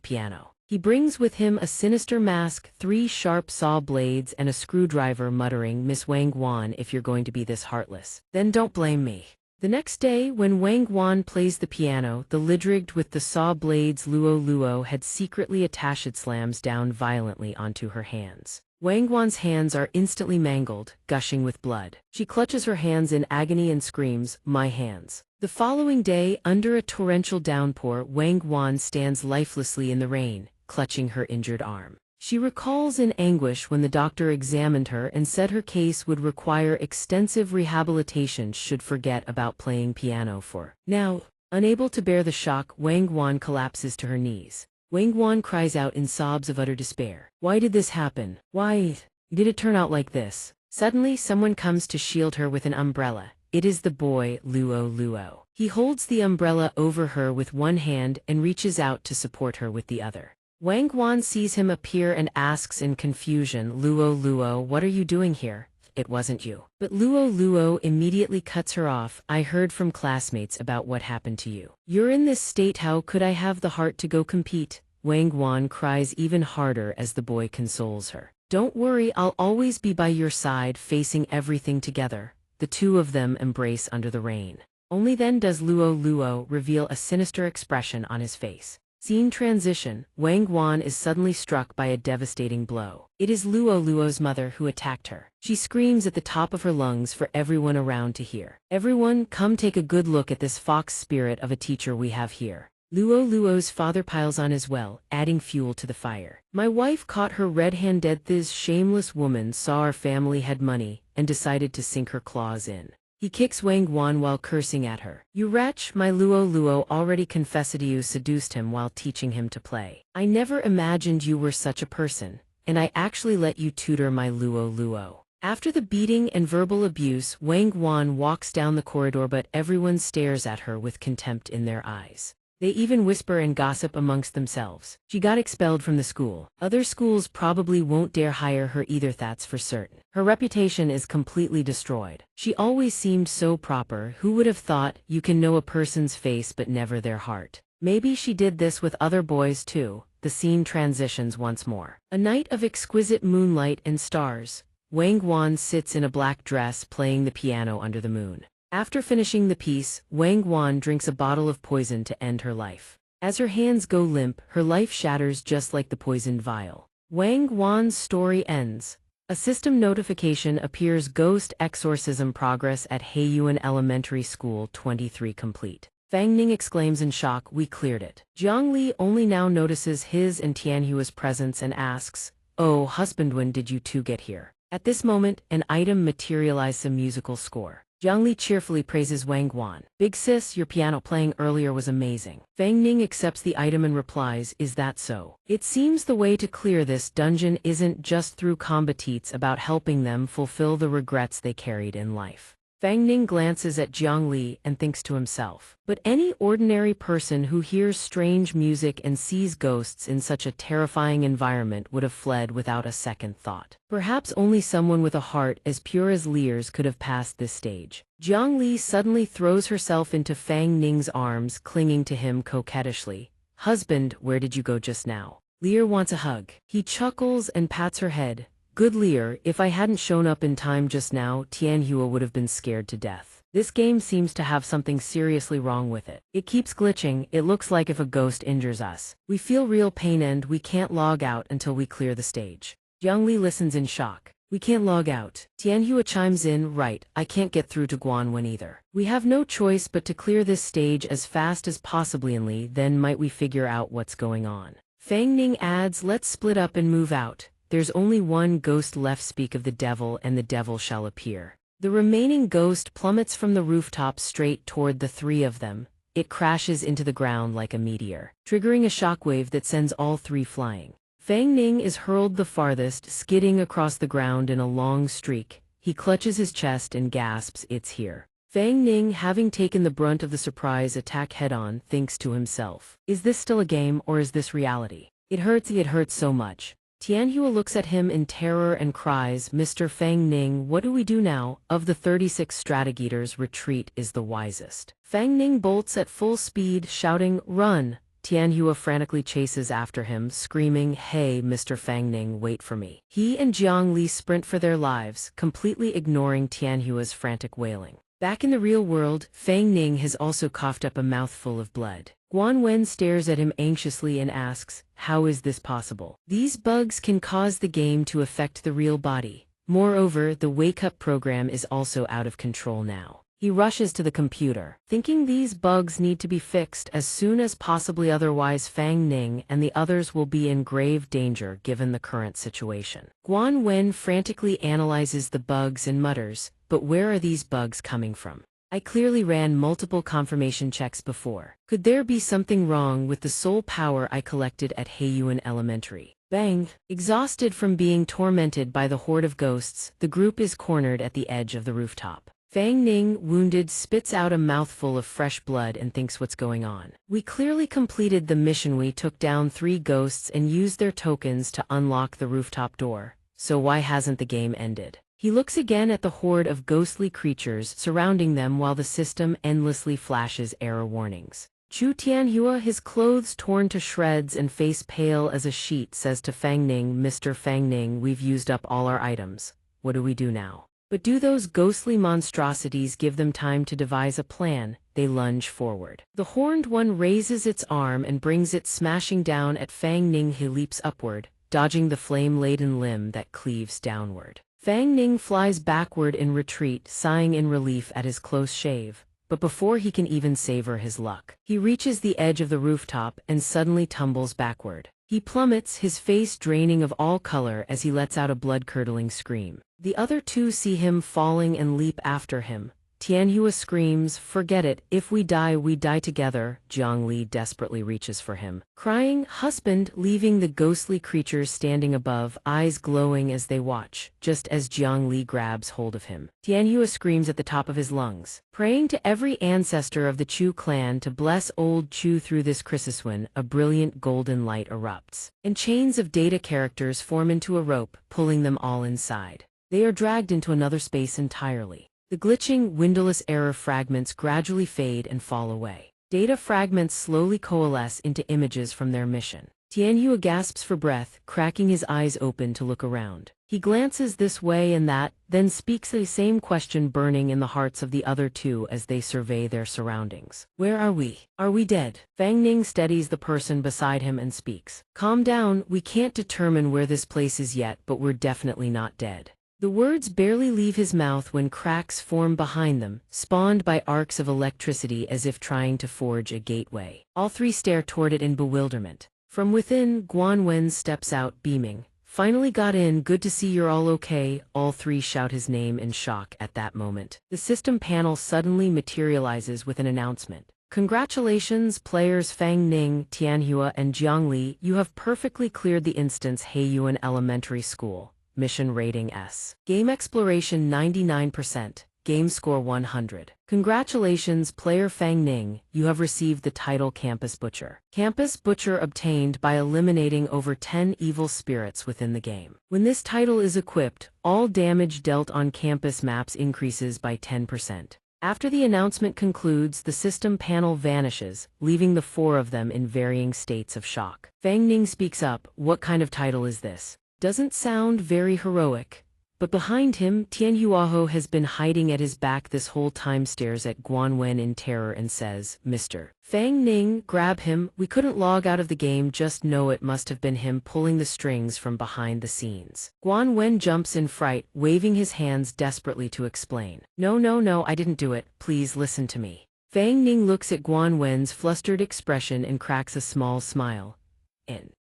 piano. He brings with him a sinister mask, 3 sharp saw blades, and a screwdriver, muttering, Miss Wang Guan, if you're going to be this heartless, then don't blame me. The next day, when Wang Guan plays the piano, the lid rigged with the saw blades Luo had secretly attached it slams down violently onto her hands. Wang Guan's hands are instantly mangled, gushing with blood. She clutches her hands in agony and screams, my hands. The following day, under a torrential downpour, Wang Guan stands lifelessly in the rain, clutching her injured arm. She recalls in anguish when the doctor examined her and said her case would require extensive rehabilitation should forget about playing piano for now. Unable to bear the shock, Wang Guan collapses to her knees. Wang Guan cries out in sobs of utter despair. Why did this happen? Why did it turn out like this? Suddenly, someone comes to shield her with an umbrella. It is the boy, Luo. He holds the umbrella over her with one hand and reaches out to support her with the other. Wang Guan sees him appear and asks in confusion, Luo, what are you doing here? It wasn't you. But Luo immediately cuts her off. I heard from classmates about what happened to you. You're in this state, how could I have the heart to go compete? Wang Guan cries even harder as the boy consoles her. Don't worry, I'll always be by your side, facing everything together. The two of them embrace under the rain. Only then does Luo reveal a sinister expression on his face. Scene transition, Wang Guan is suddenly struck by a devastating blow. It is Luo's mother who attacked her. She screams at the top of her lungs for everyone around to hear. Everyone, come take a good look at this fox spirit of a teacher we have here. Luo's father piles on as well, adding fuel to the fire. My wife caught her red-handed. This shameless woman saw our family had money and decided to sink her claws in. He kicks Wang Guan while cursing at her. You wretch, my Luo already confessed you seduced him while teaching him to play. I never imagined you were such a person, and I actually let you tutor my Luo. After the beating and verbal abuse, Wang Guan walks down the corridor, but everyone stares at her with contempt in their eyes. They even whisper and gossip amongst themselves. She got expelled from the school. Other schools probably won't dare hire her either, that's for certain. Her reputation is completely destroyed. She always seemed so proper. Who would have thought? You can know a person's face but never their heart. Maybe she did this with other boys too. The scene transitions once more. A night of exquisite moonlight and stars. Wang Guan sits in a black dress playing the piano under the moon. After finishing the piece, Wang Guan drinks a bottle of poison to end her life. As her hands go limp, her life shatters just like the poisoned vial. Wang Guan's story ends. A system notification appears: Ghost Exorcism progress at Heiyuan Elementary School 23 complete. Fang Ning exclaims in shock, we cleared it. Jiang Li only now notices his and Tianhua's presence and asks, oh husband, when did you two get here? At this moment, an item materializes, a musical score. Jiang Li cheerfully praises Wang Guan. Big sis, your piano playing earlier was amazing. Fang Ning accepts the item and replies, is that so? It seems the way to clear this dungeon isn't just through combat, it's about helping them fulfill the regrets they carried in life. Fang Ning glances at Jiang Li and thinks to himself. But any ordinary person who hears strange music and sees ghosts in such a terrifying environment would have fled without a second thought. Perhaps only someone with a heart as pure as Lear's could have passed this stage. Jiang Li suddenly throws herself into Fang Ning's arms, clinging to him coquettishly. "Husband, where did you go just now?" Lear wants a hug. He chuckles and pats her head. "Good Lear, if I hadn't shown up in time just now, Tianhua would have been scared to death. This game seems to have something seriously wrong with it. It keeps glitching. It looks like if a ghost injures us, we feel real pain and we can't log out until we clear the stage." Jiang Li listens in shock. "We can't log out." Tianhua chimes in, "Right, I can't get through to Guanwen either. We have no choice but to clear this stage as fast as possibly, then might we figure out what's going on." Fang Ning adds, "Let's split up and move out. There's only one ghost left. Speak of the devil and the devil shall appear." The remaining ghost plummets from the rooftop straight toward the three of them. It crashes into the ground like a meteor, triggering a shockwave that sends all three flying. Fang Ning is hurled the farthest, skidding across the ground in a long streak. He clutches his chest and gasps, "It's here." Fang Ning, having taken the brunt of the surprise attack head-on, thinks to himself, "Is this still a game or is this reality? It hurts so much." Tianhua looks at him in terror and cries, "Mr. Fang Ning, what do we do now? Of the 36 strategators, retreat is the wisest." Fang Ning bolts at full speed, shouting, "Run!" Tianhua frantically chases after him, screaming, "Hey, Mr. Fang Ning, wait for me." He and Jiang Li sprint for their lives, completely ignoring Tianhua's frantic wailing. Back in the real world, Fang Ning has also coughed up a mouthful of blood. Guanwen stares at him anxiously and asks, "How is this possible? These bugs can cause the game to affect the real body. Moreover, the wake-up program is also out of control now." He rushes to the computer, thinking these bugs need to be fixed as soon as possibly, otherwise Fang Ning and the others will be in grave danger given the current situation. Guanwen frantically analyzes the bugs and mutters, "But where are these bugs coming from? I clearly ran multiple confirmation checks before. Could there be something wrong with the soul power I collected at Heiyuan Elementary?" Bang! Exhausted from being tormented by the horde of ghosts, the group is cornered at the edge of the rooftop. Fang Ning, wounded, spits out a mouthful of fresh blood and thinks, what's going on? We clearly completed the mission. We took down 3 ghosts and used their tokens to unlock the rooftop door. So why hasn't the game ended? He looks again at the horde of ghostly creatures surrounding them while the system endlessly flashes error warnings. Chu Tianhua, his clothes torn to shreds and face pale as a sheet, says to Fang Ning, "Mr. Fang Ning, we've used up all our items. What do we do now?" But do those ghostly monstrosities give them time to devise a plan? They lunge forward. The horned one raises its arm and brings it smashing down at Fang Ning. He leaps upward, dodging the flame-laden limb that cleaves downward. Fang Ning flies backward in retreat, sighing in relief at his close shave. But before he can even savor his luck, he reaches the edge of the rooftop and suddenly tumbles backward. He plummets, his face draining of all color as he lets out a blood-curdling scream. The other 2 see him falling and leap after him. Tianhua screams, "Forget it, if we die together." Jiang Li desperately reaches for him, crying, "Husband," leaving the ghostly creatures standing above, eyes glowing as they watch, just as Jiang Li grabs hold of him. Tianhua screams at the top of his lungs, praying to every ancestor of the Chu clan to bless old Chu through this crisis. When a brilliant golden light erupts, and chains of data characters form into a rope, pulling them all inside. They are dragged into another space entirely. The glitching, windowless error fragments gradually fade and fall away. Data fragments slowly coalesce into images from their mission. Tianhua gasps for breath, cracking his eyes open to look around. He glances this way and that, then speaks the same question burning in the hearts of the other 2 as they survey their surroundings. "Where are we? Are we dead?" Fang Ning steadies the person beside him and speaks. "Calm down, we can't determine where this place is yet, but we're definitely not dead." The words barely leave his mouth when cracks form behind them, spawned by arcs of electricity as if trying to forge a gateway. All 3 stare toward it in bewilderment. From within, Guanwen steps out, beaming. "Finally got in, good to see you're all okay." All 3 shout his name in shock at that moment. The system panel suddenly materializes with an announcement. "Congratulations, players Fang Ning, Tianhua, and Jiang Li, you have perfectly cleared the instance Heiyuan Elementary School. Mission rating S. Game exploration 99%. game score 100. Congratulations, player Fang Ning, you have received the title Campus Butcher. Campus Butcher obtained by eliminating over 10 evil spirits within the game. When this title is equipped, all damage dealt on campus maps increases by 10%. After the announcement concludes, the system panel vanishes, leaving the four of them in varying states of shock. Fang Ning speaks up, "What kind of title is this? Doesn't sound very heroic." But behind him, Tian Yuaho has been hiding at his back this whole time, stares at Guan Wen in terror and says, "Mr. Fang Ning, grab him, we couldn't log out of the game, just know it must have been him pulling the strings from behind the scenes." Guan Wen jumps in fright, waving his hands desperately to explain. No, I didn't do it, please listen to me." Fang Ning looks at Guan Wen's flustered expression and cracks a small smile.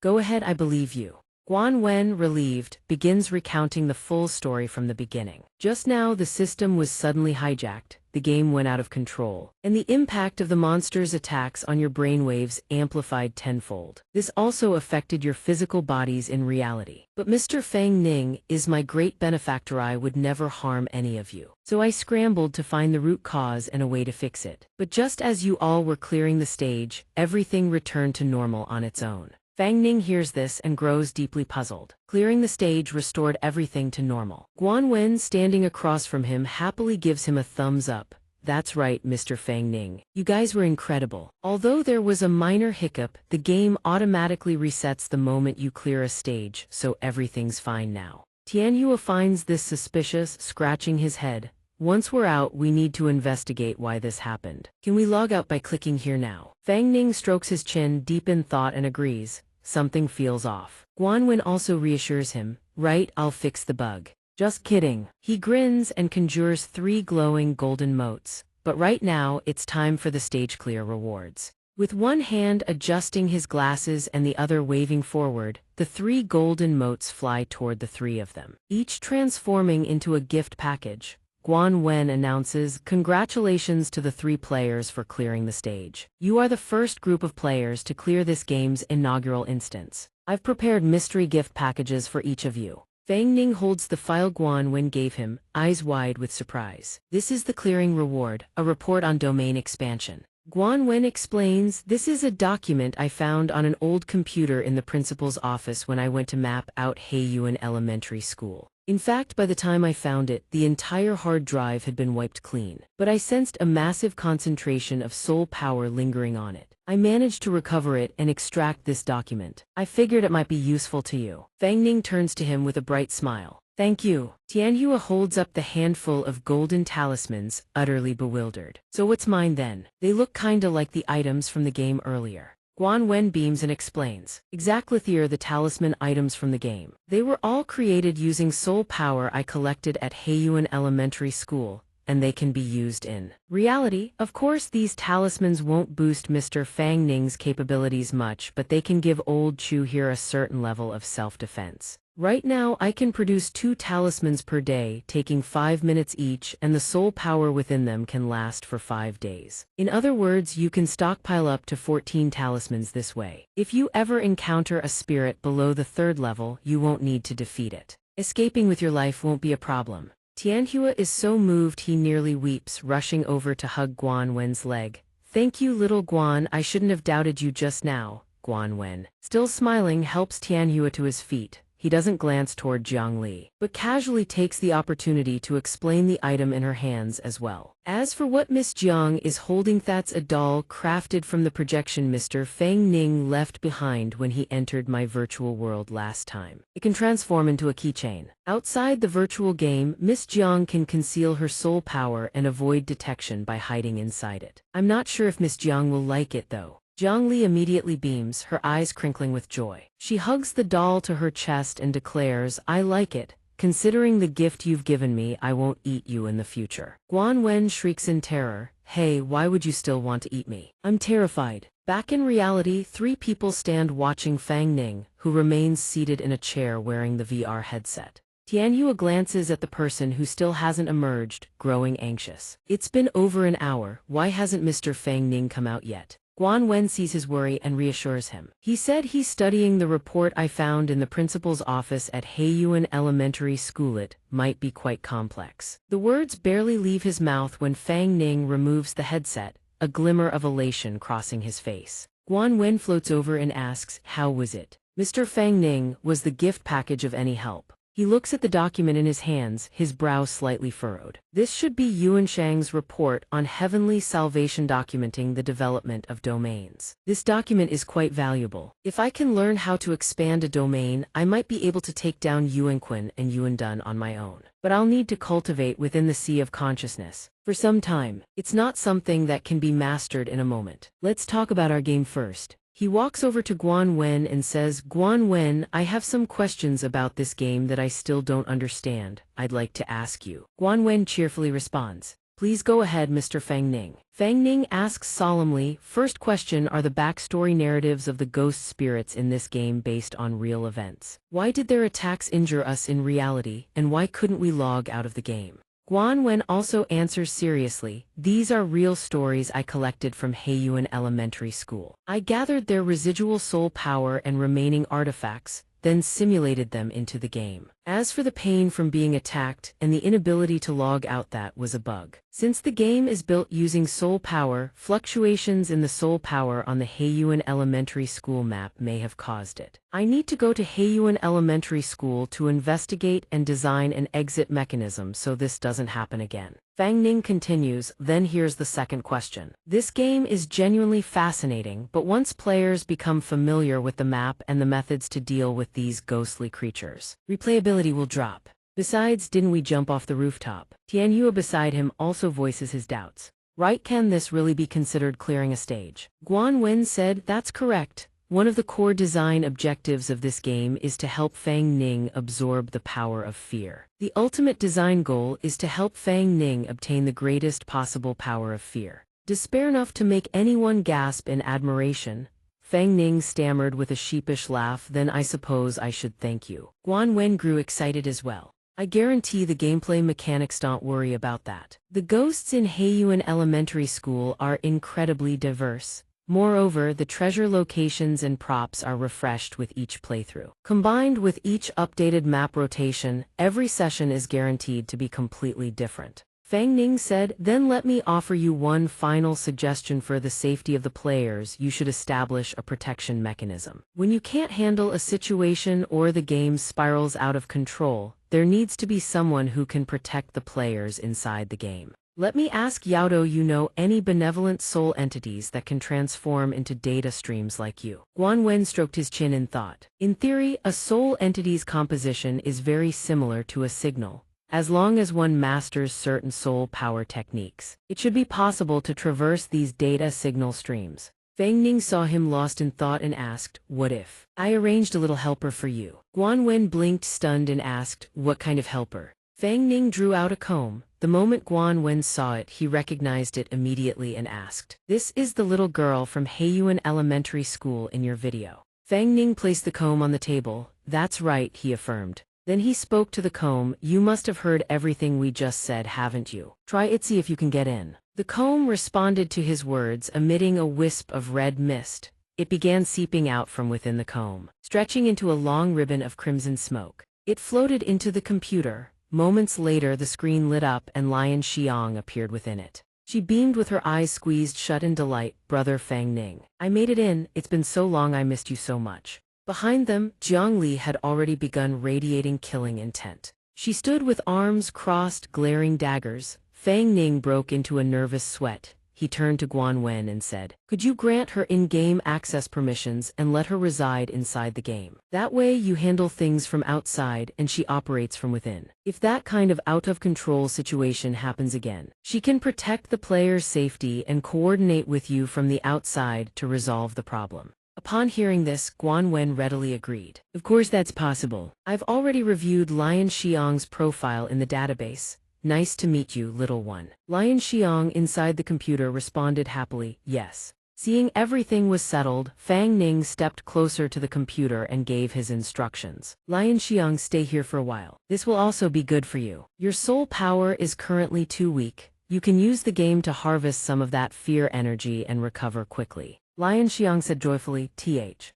Go ahead, I believe you." Guan Wen, relieved, begins recounting the full story from the beginning. Just now the system was suddenly hijacked, the game went out of control, and the impact of the monster's attacks on your brainwaves amplified tenfold. This also affected your physical bodies in reality. But Mr. Fang Ning is my great benefactor, I would never harm any of you. So I scrambled to find the root cause and a way to fix it. But just as you all were clearing the stage, everything returned to normal on its own. Fang Ning hears this and grows deeply puzzled. Clearing the stage restored everything to normal. Guan Wen, standing across from him, happily gives him a thumbs up. "That's right, Mr. Fang Ning. You guys were incredible. Although there was a minor hiccup, the game automatically resets the moment you clear a stage, so everything's fine now." Tianyua finds this suspicious, scratching his head. "Once we're out, we need to investigate why this happened. Can we log out by clicking here now?" Fang Ning strokes his chin, deep in thought, and agrees. Something feels off. Guan Wen also reassures him, "Right, I'll fix the bug." "Just kidding." He grins and conjures 3 glowing golden motes. But right now, it's time for the stage clear rewards. With one hand adjusting his glasses and the other waving forward, the 3 golden motes fly toward the 3 of them, each transforming into a gift package. Guan Wen announces, "Congratulations to the 3 players for clearing the stage. You are the first group of players to clear this game's inaugural instance. I've prepared mystery gift packages for each of you." Fang Ning holds the file Guan Wen gave him, eyes wide with surprise. "This is the clearing reward, a report on domain expansion." Guan Wen explains, "This is a document I found on an old computer in the principal's office when I went to map out Heiyuan Elementary School. In fact, by the time I found it, the entire hard drive had been wiped clean. But I sensed a massive concentration of soul power lingering on it. I managed to recover it and extract this document. I figured it might be useful to you." Fang Ning turns to him with a bright smile. "Thank you." Tianyua holds up the handful of golden talismans, utterly bewildered. "So what's mine then? They look kinda like the items from the game earlier." Guan Wen beams and explains. "Exactly, they're the talisman items from the game. They were all created using soul power I collected at Heiyuan Elementary School, and they can be used in reality. Of course, these talismans won't boost Mr. Fang Ning's capabilities much, but they can give old Chu here a certain level of self-defense. Right now, I can produce 2 talismans per day, taking 5 minutes each, and the soul power within them can last for 5 days. In other words, you can stockpile up to 14 talismans this way. If you ever encounter a spirit below the 3rd level, you won't need to defeat it. Escaping with your life won't be a problem." Tianhua is so moved he nearly weeps, rushing over to hug Guan Wen's leg. "Thank you, little Guan, I shouldn't have doubted you just now." Guan Wen, still smiling, helps Tianhua to his feet. He doesn't glance toward Jiang Li, but casually takes the opportunity to explain the item in her hands as well. As for what Miss Jiang is holding, that's a doll crafted from the projection Mr. Fang Ning left behind when he entered my virtual world last time. It can transform into a keychain. Outside the virtual game, Miss Jiang can conceal her soul power and avoid detection by hiding inside it. I'm not sure if Miss Jiang will like it though. Jiang Li immediately beams, her eyes crinkling with joy. She hugs the doll to her chest and declares, "I like it. Considering the gift you've given me, I won't eat you in the future." Guan Wen shrieks in terror, "Hey, why would you still want to eat me? I'm terrified." Back in reality, 3 people stand watching Fang Ning, who remains seated in a chair wearing the VR headset. Tianyua glances at the person who still hasn't emerged, growing anxious. "It's been over an hour, why hasn't Mr. Fang Ning come out yet?" Guan Wen sees his worry and reassures him. He said he's studying the report I found in the principal's office at Heiyuan Elementary School. It might be quite complex. The words barely leave his mouth when Fang Ning removes the headset, a glimmer of elation crossing his face. Guan Wen floats over and asks, "How was it?" Mr. Fang Ning, was the gift package of any help? He looks at the document in his hands, his brow slightly furrowed. This should be Yuan Shang's report on heavenly salvation documenting the development of domains. This document is quite valuable. If I can learn how to expand a domain, I might be able to take down Yuanqun and Yuandun on my own. But I'll need to cultivate within the sea of consciousness. For some time, it's not something that can be mastered in a moment. Let's talk about our game first. He walks over to Guan Wen and says, "Guan Wen, I have some questions about this game that I still don't understand. I'd like to ask you." Guan Wen cheerfully responds, "Please go ahead, Mr. Fang Ning." Fang Ning asks solemnly, "First question, are the backstory narratives of the ghost spirits in this game based on real events? Why did their attacks injure us in reality, and why couldn't we log out of the game?" Guan Wen also answers seriously, "These are real stories I collected from Heiyuan Elementary School. I gathered their residual soul power and remaining artifacts, then simulated them into the game. As for the pain from being attacked and the inability to log out, that was a bug. Since the game is built using soul power, fluctuations in the soul power on the Heiyuan Elementary School map may have caused it. I need to go to Heiyuan Elementary School to investigate and design an exit mechanism so this doesn't happen again." Fang Ning continues, "Then here's the second question. This game is genuinely fascinating, but once players become familiar with the map and the methods to deal with these ghostly creatures, replayability will drop. Besides, didn't we jump off the rooftop?" Tianyue beside him also voices his doubts. "Right, can this really be considered clearing a stage?" Guan Wen said, "That's correct. One of the core design objectives of this game is to help Fang Ning absorb the power of fear. The ultimate design goal is to help Fang Ning obtain the greatest possible power of fear. Despair enough to make anyone gasp in admiration." Fang Ning stammered with a sheepish laugh, "Then I suppose I should thank you." Guan Wen grew excited as well. "I guarantee the gameplay mechanics, don't worry about that. The ghosts in Heiyuan Elementary School are incredibly diverse. Moreover, the treasure locations and props are refreshed with each playthrough. Combined with each updated map rotation, every session is guaranteed to be completely different." Fang Ning said, "Then let me offer you one final suggestion. For the safety of the players, you should establish a protection mechanism. When you can't handle a situation or the game spirals out of control, there needs to be someone who can protect the players inside the game. Let me ask Yao, do you know any benevolent soul entities that can transform into data streams like you?" Guan Wen stroked his chin in thought. "In theory, a soul entity's composition is very similar to a signal. As long as one masters certain soul power techniques, it should be possible to traverse these data signal streams." Fang Ning saw him lost in thought and asked, "What if I arranged a little helper for you?" Guan Wen blinked stunned and asked, "What kind of helper?" Fang Ning drew out a comb. The moment Guan Wen saw it, he recognized it immediately and asked, "This is the little girl from Heiyuan Elementary School in your video." Fang Ning placed the comb on the table. "That's right," he affirmed. Then he spoke to the comb, "You must have heard everything we just said, haven't you? Try it, see if you can get in." The comb responded to his words, emitting a wisp of red mist. It began seeping out from within the comb, stretching into a long ribbon of crimson smoke. It floated into the computer. Moments later, the screen lit up and Lian Xiang appeared within it. She beamed with her eyes squeezed shut in delight. "Brother Fang Ning, I made it in. It's been so long, I missed you so much." Behind them, Jiang Li had already begun radiating killing intent. She stood with arms crossed, glaring daggers. Fang Ning broke into a nervous sweat. He turned to Guan Wen and said, "Could you grant her in-game access permissions and let her reside inside the game? That way you handle things from outside and she operates from within. If that kind of out-of-control situation happens again, she can protect the player's safety and coordinate with you from the outside to resolve the problem." Upon hearing this, Guan Wen readily agreed. "Of course that's possible. I've already reviewed Lian Xiang's profile in the database. Nice to meet you, little one." Lian Xiang inside the computer responded happily, "Yes." Seeing everything was settled, Fang Ning stepped closer to the computer and gave his instructions. "Lian Xiang, stay here for a while. This will also be good for you. Your soul power is currently too weak. You can use the game to harvest some of that fear energy and recover quickly. Lion Xiang said joyfully,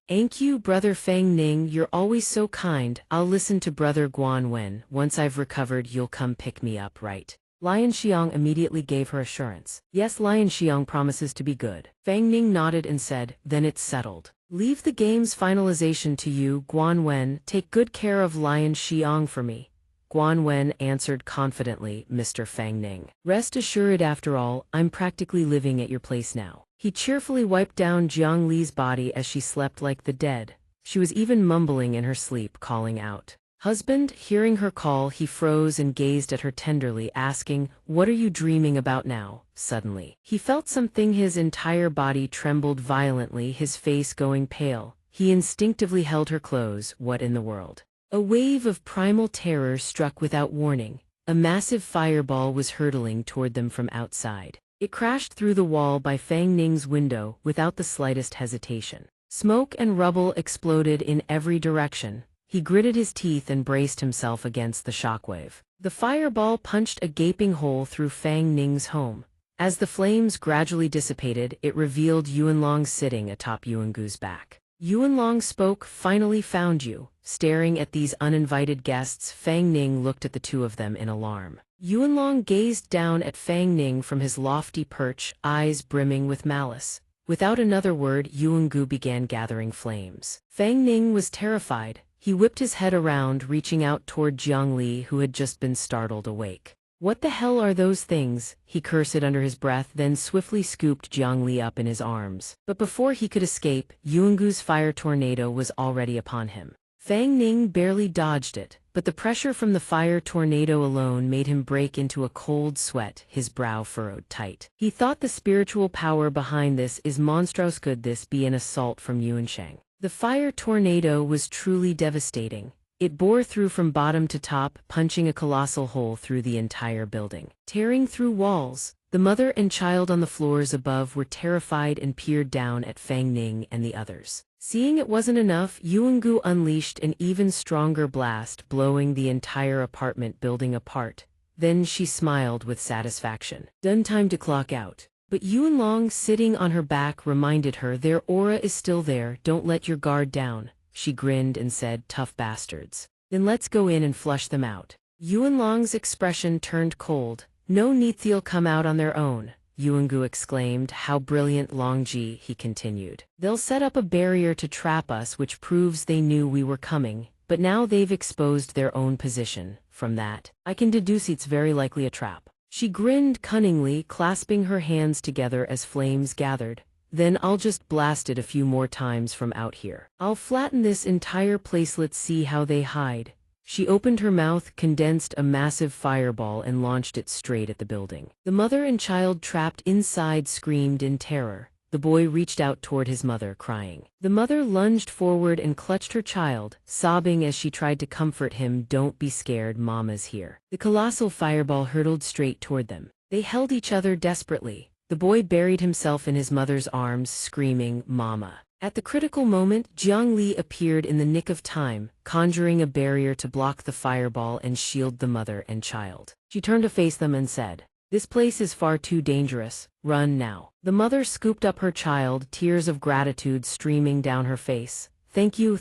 Thank you, Brother Fang Ning, you're always so kind. I'll listen to Brother Guan Wen. Once I've recovered, you'll come pick me up, right? Lion Xiang immediately gave her assurance. Yes, Lion Xiang promises to be good. Fang Ning nodded and said, then it's settled. Leave the game's finalization to you, Guan Wen. Take good care of Lion Xiang for me. Guan Wen answered confidently, Mr. Fang Ning. Rest assured, after all, I'm practically living at your place now. He cheerfully wiped down Jiang Li's body as she slept like the dead. She was even mumbling in her sleep, calling out. Husband, hearing her call, he froze and gazed at her tenderly, asking, what are you dreaming about now? Suddenly, he felt something. His entire body trembled violently, his face going pale. He instinctively held her close. What in the world? A wave of primal terror struck without warning. A massive fireball was hurtling toward them from outside. It crashed through the wall by Fang Ning's window without the slightest hesitation. Smoke and rubble exploded in every direction. He gritted his teeth and braced himself against the shockwave. The fireball punched a gaping hole through Fang Ning's home. As the flames gradually dissipated, it revealed Yuanlong sitting atop Yuangu's back. Yuanlong spoke, finally found you. Staring at these uninvited guests, Fang Ning looked at the two of them in alarm. Yuanlong gazed down at Fang Ning from his lofty perch, eyes brimming with malice. Without another word, Yuangu began gathering flames. Fang Ning was terrified. He whipped his head around, reaching out toward Jiang Li, who had just been startled awake. What the hell are those things? He cursed under his breath, then swiftly scooped Jiang Li up in his arms. But before he could escape, Yuangu's fire tornado was already upon him. Fang Ning barely dodged it, but the pressure from the fire tornado alone made him break into a cold sweat, his brow furrowed tight. He thought the spiritual power behind this is monstrous. Could this be an assault from Yuansheng? The fire tornado was truly devastating. It bore through from bottom to top, punching a colossal hole through the entire building. Tearing through walls, the mother and child on the floors above were terrified and peered down at Fang Ning and the others. Seeing it wasn't enough, Yuangu unleashed an even stronger blast, blowing the entire apartment building apart. Then she smiled with satisfaction. Done, time to clock out. But Yuanlong, sitting on her back, reminded her their aura is still there, don't let your guard down. She grinned and said, tough bastards. Then let's go in and flush them out. Yuanlong's expression turned cold. No need, they'll come out on their own. Yuangu exclaimed, how brilliant, Longji, he continued. They'll set up a barrier to trap us, which proves they knew we were coming, but now they've exposed their own position. From that, I can deduce it's very likely a trap. She grinned cunningly, clasping her hands together as flames gathered. Then I'll just blast it a few more times from out here. I'll flatten this entire place, let's see how they hide. She opened her mouth, condensed a massive fireball and launched it straight at the building. The mother and child trapped inside screamed in terror. The boy reached out toward his mother, crying. The mother lunged forward and clutched her child, sobbing as she tried to comfort him. Don't be scared, Mama's here. The colossal fireball hurtled straight toward them. They held each other desperately. The boy buried himself in his mother's arms, screaming, Mama. At the critical moment, Jiang Li appeared in the nick of time, conjuring a barrier to block the fireball and shield the mother and child. She turned to face them and said, this place is far too dangerous, run now. The mother scooped up her child, tears of gratitude streaming down her face. Thank you,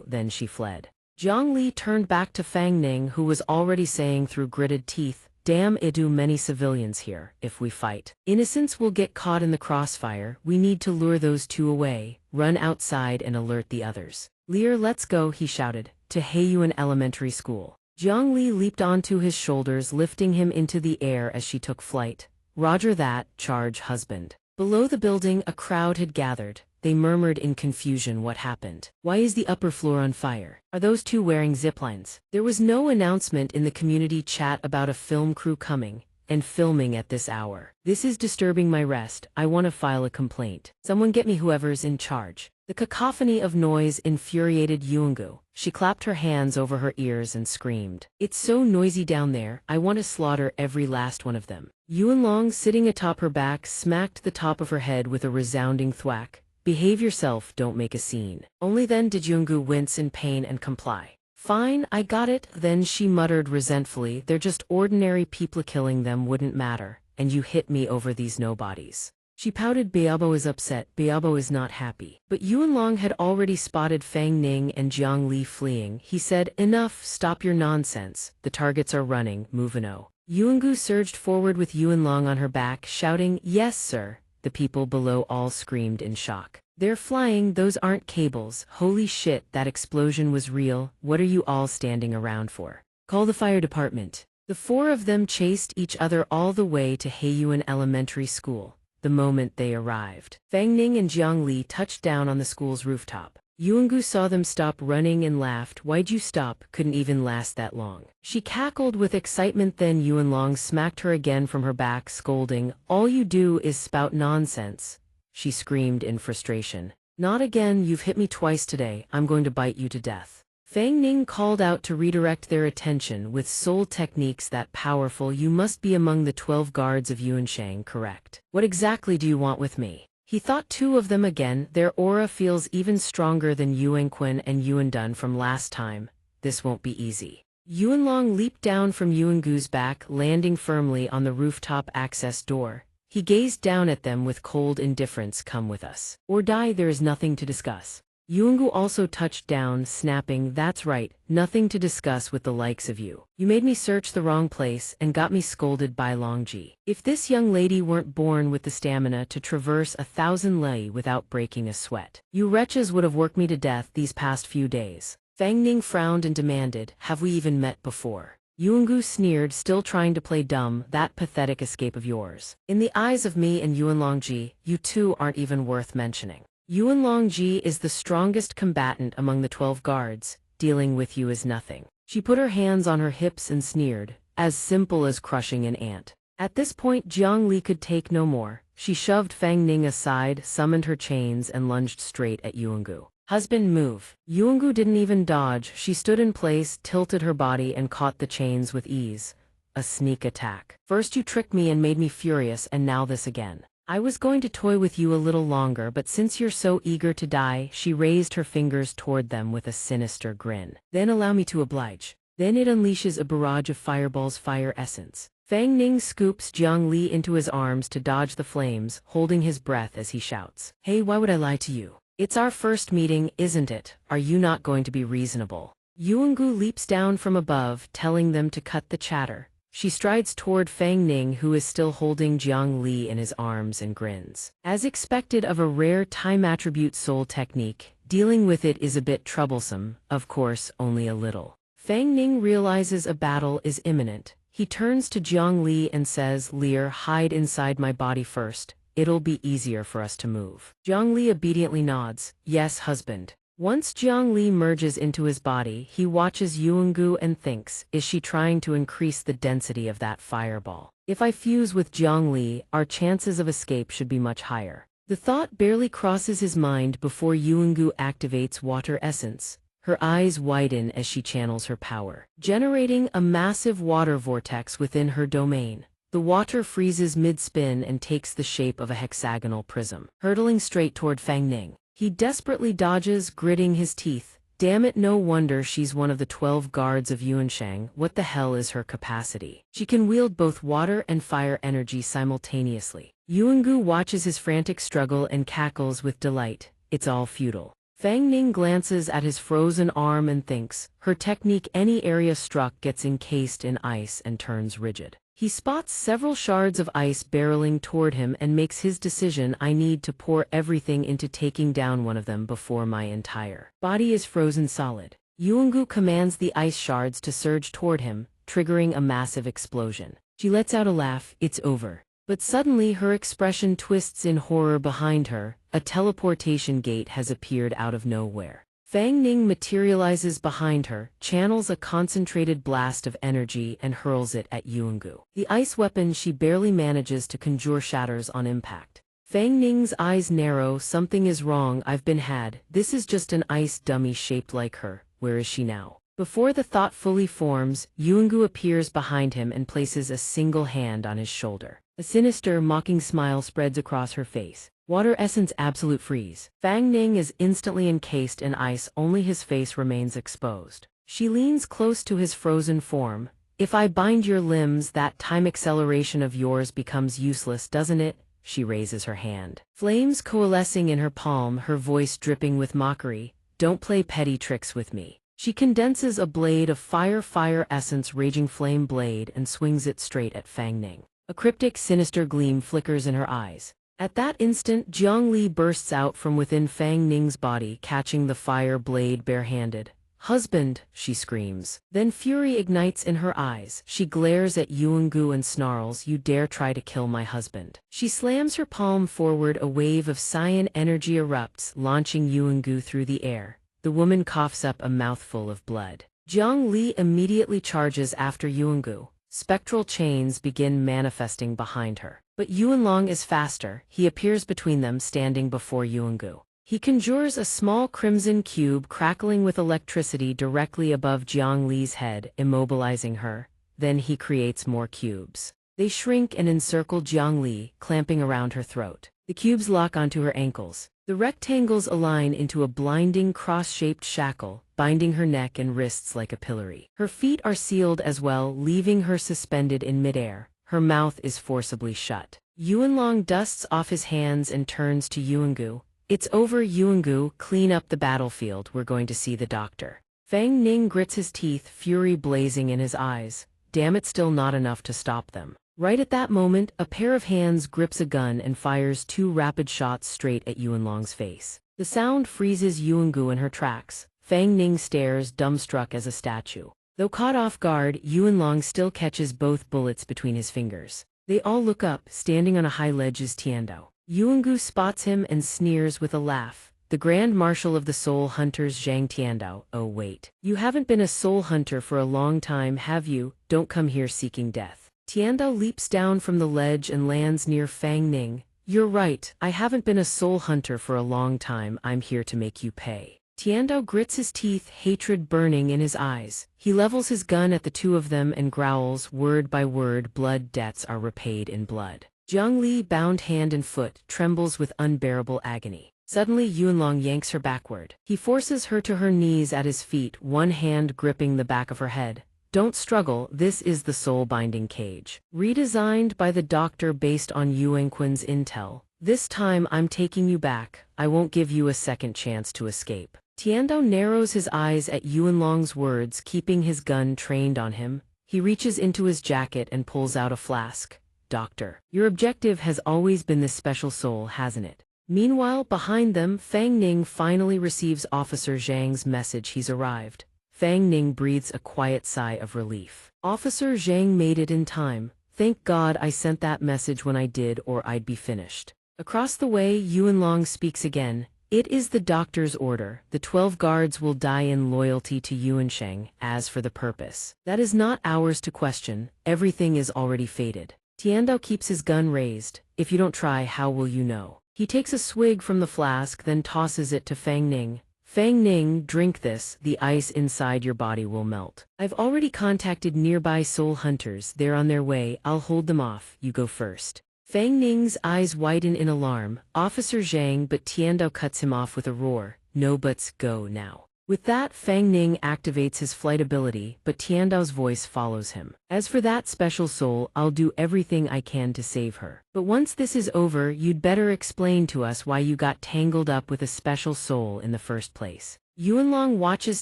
then she fled. Jiang Li turned back to Fang Ning, who was already saying through gritted teeth, damn it, do many civilians here. If we fight, innocents will get caught in the crossfire. We need to lure those two away, run outside and alert the others. Lear, let's go, he shouted, to Heiyuan Elementary School. Jiang Li leaped onto his shoulders, lifting him into the air as she took flight. Roger that, charge, husband. Below the building, a crowd had gathered. They murmured in confusion, what happened? Why is the upper floor on fire? Are those two wearing ziplines? There was no announcement in the community chat about a film crew coming and filming at this hour. This is disturbing my rest. I want to file a complaint. Someone get me whoever's in charge. The cacophony of noise infuriated Yuangu. She clapped her hands over her ears and screamed. It's so noisy down there, I want to slaughter every last one of them. Yuanlong, sitting atop her back, smacked the top of her head with a resounding thwack. Behave yourself, don't make a scene. Only then did Yuangu wince in pain and comply. Fine, I got it. Then she muttered resentfully, they're just ordinary people, killing them wouldn't matter, and you hit me over these nobodies. She pouted. Biabo is upset, Biabo is not happy. But Yuanlong had already spotted Fang Ning and Jiang Li fleeing. He said, enough, stop your nonsense, the targets are running, Muvano. Yuangu surged forward with Yuanlong on her back, shouting, yes sir. The people below all screamed in shock. They're flying, those aren't cables, holy shit, that explosion was real, what are you all standing around for? Call the fire department. The four of them chased each other all the way to Heiyuan Elementary School. The moment they arrived, Fang Ning and Jiang Li touched down on the school's rooftop. Yuangu saw them stop running and laughed. Why'd you stop? Couldn't even last that long. She cackled with excitement. Then Yuanlong smacked her again from her back, scolding, all you do is spout nonsense. She screamed in frustration. Not again, you've hit me twice today, I'm going to bite you to death. Fang Ning called out to redirect their attention. With soul techniques that powerful, you must be among the 12 guards of Yuanshang, correct? What exactly do you want with me? He thought two of them again. Their aura feels even stronger than Yuanqun and Yuandun from last time. This won't be easy. Yuanlong leaped down from Yuangu's back, landing firmly on the rooftop access door. He gazed down at them with cold indifference. Come with us. Or die, there is nothing to discuss. Yuangu also touched down, snapping, that's right, nothing to discuss with the likes of you. You made me search the wrong place and got me scolded by Longji. If this young lady weren't born with the stamina to traverse 1,000 li without breaking a sweat, you wretches would have worked me to death these past few days. Fang Ning frowned and demanded, have we even met before? Yuangu sneered, still trying to play dumb, that pathetic escape of yours. In the eyes of me and Yuanlongji, you two aren't even worth mentioning. Yuanlongji is the strongest combatant among the 12 guards, dealing with you is nothing. She put her hands on her hips and sneered, as simple as crushing an ant. At this point Jiang Li could take no more. She shoved Fang Ning aside, summoned her chains and lunged straight at Yuangu. Husband, move. Yuangu didn't even dodge, she stood in place, tilted her body and caught the chains with ease. A sneak attack. First you tricked me and made me furious, and now this again. I was going to toy with you a little longer, but since you're so eager to die, she raised her fingers toward them with a sinister grin. Then allow me to oblige. Then it unleashes a barrage of fireballs, fire essence. Fang Ning scoops Jiang Li into his arms to dodge the flames, holding his breath as he shouts. Hey, why would I lie to you? It's our first meeting, isn't it? Are you not going to be reasonable? Yuangu leaps down from above, telling them to cut the chatter. She strides toward Fang Ning, who is still holding Jiang Li in his arms, and grins. As expected of a rare time attribute soul technique, dealing with it is a bit troublesome, of course, only a little. Fang Ning realizes a battle is imminent. He turns to Jiang Li and says, Lear, hide inside my body first. It'll be easier for us to move. Jiang Li obediently nods. Yes, husband. Once Jiang Li merges into his body, he watches Yuangu and thinks, is she trying to increase the density of that fireball? If I fuse with Jiang Li, our chances of escape should be much higher. The thought barely crosses his mind before Yuangu activates water essence. Her eyes widen as she channels her power, generating a massive water vortex within her domain. The water freezes mid-spin and takes the shape of a hexagonal prism, hurtling straight toward Fang Ning. He desperately dodges, gritting his teeth. Damn it, no wonder she's one of the 12 guards of Yuanshang. What the hell is her capacity? She can wield both water and fire energy simultaneously. Yuangu watches his frantic struggle and cackles with delight. It's all futile. Fang Ning glances at his frozen arm and thinks, her technique, any area struck gets encased in ice and turns rigid. He spots several shards of ice barreling toward him and makes his decision. I need to pour everything into taking down one of them before my entire body is frozen solid. Yuangu commands the ice shards to surge toward him, triggering a massive explosion. She lets out a laugh, it's over. But suddenly her expression twists in horror. Behind her, a teleportation gate has appeared out of nowhere. Fang Ning materializes behind her, channels a concentrated blast of energy and hurls it at Yuangu. The ice weapon she barely manages to conjure shatters on impact. Fang Ning's eyes narrow. Something is wrong, I've been had. This is just an ice dummy shaped like her. Where is she now? Before the thought fully forms, Yuangu appears behind him and places a single hand on his shoulder. A sinister, mocking smile spreads across her face. Water essence absolute freeze. Fang Ning is instantly encased in ice, only his face remains exposed. She leans close to his frozen form. If I bind your limbs, that time acceleration of yours becomes useless, doesn't it? she raises her hand. Flames coalescing in her palm, her voice dripping with mockery. Don't play petty tricks with me. She condenses a blade of fire essence, raging flame blade, and swings it straight at Fang Ning. A cryptic, sinister gleam flickers in her eyes. At that instant, Jiang Li bursts out from within Fang Ning's body, catching the fire blade barehanded. "Husband!" she screams. Then fury ignites in her eyes. She glares at Yuangu and snarls, "You dare try to kill my husband." She slams her palm forward, a wave of cyan energy erupts, launching Yuangu through the air. The woman coughs up a mouthful of blood. Jiang Li immediately charges after Yuangu. Spectral chains begin manifesting behind her. But Yuanlong is faster. He appears between them, standing before Yuangu. He conjures a small crimson cube crackling with electricity directly above Jiang Li's head, immobilizing her. Then he creates more cubes. They shrink and encircle Jiang Li, clamping around her throat. The cubes lock onto her ankles. The rectangles align into a blinding cross-shaped shackle, binding her neck and wrists like a pillory. Her feet are sealed as well, leaving her suspended in midair. Her mouth is forcibly shut. Yuanlong dusts off his hands and turns to Yuangu. "It's over, Yuangu, clean up the battlefield, we're going to see the doctor." Fang Ning grits his teeth, fury blazing in his eyes. Damn it, still not enough to stop them. Right at that moment, a pair of hands grips a gun and fires 2 rapid shots straight at Yuanlong's face. The sound freezes Yuangu in her tracks. Fang Ning stares, dumbstruck as a statue. Though caught off guard, Yuanlong still catches both bullets between his fingers. They all look up. Standing on a high ledge is Tiandao. Yuangu spots him and sneers with a laugh. "The Grand Marshal of the Soul Hunters, Zhang Tiandao. Oh wait. You haven't been a soul hunter for a long time, have you? Don't come here seeking death." Tiandao leaps down from the ledge and lands near Fang Ning. "You're right, I haven't been a soul hunter for a long time, I'm here to make you pay." Tiandao grits his teeth, hatred burning in his eyes. He levels his gun at the two of them and growls, word by word, "Blood debts are repaid in blood." Jiang Li, bound hand and foot, trembles with unbearable agony. Suddenly Yuanlong yanks her backward. He forces her to her knees at his feet, one hand gripping the back of her head. "Don't struggle, this is the soul-binding cage. Redesigned by the doctor based on Yuanquan's intel. This time I'm taking you back, I won't give you a second chance to escape." Tiandao narrows his eyes at Yuanlong's words, keeping his gun trained on him. He reaches into his jacket and pulls out a flask. "Doctor, your objective has always been this special soul, hasn't it?" Meanwhile, behind them, Fang Ning finally receives Officer Zhang's message he's arrived. Fang Ning breathes a quiet sigh of relief. "Officer Zhang made it in time. Thank God I sent that message when I did, or I'd be finished." Across the way, Yuanlong speaks again. "It is the doctor's order. The 12 guards will die in loyalty to Yuansheng. As for the purpose, that is not ours to question. Everything is already fated." Tiandao keeps his gun raised. "If you don't try, how will you know?" He takes a swig from the flask, then tosses it to Fang Ning. "Fang Ning, drink this, the ice inside your body will melt. I've already contacted nearby soul hunters, they're on their way, I'll hold them off, you go first." Fang Ning's eyes widen in alarm. "Officer Zhang," but Tiandao cuts him off with a roar. "No buts, go now." With that, Fang Ning activates his flight ability, but Tiandao's voice follows him. "As for that special soul, I'll do everything I can to save her. But once this is over, you'd better explain to us why you got tangled up with a special soul in the first place." Yuanlong watches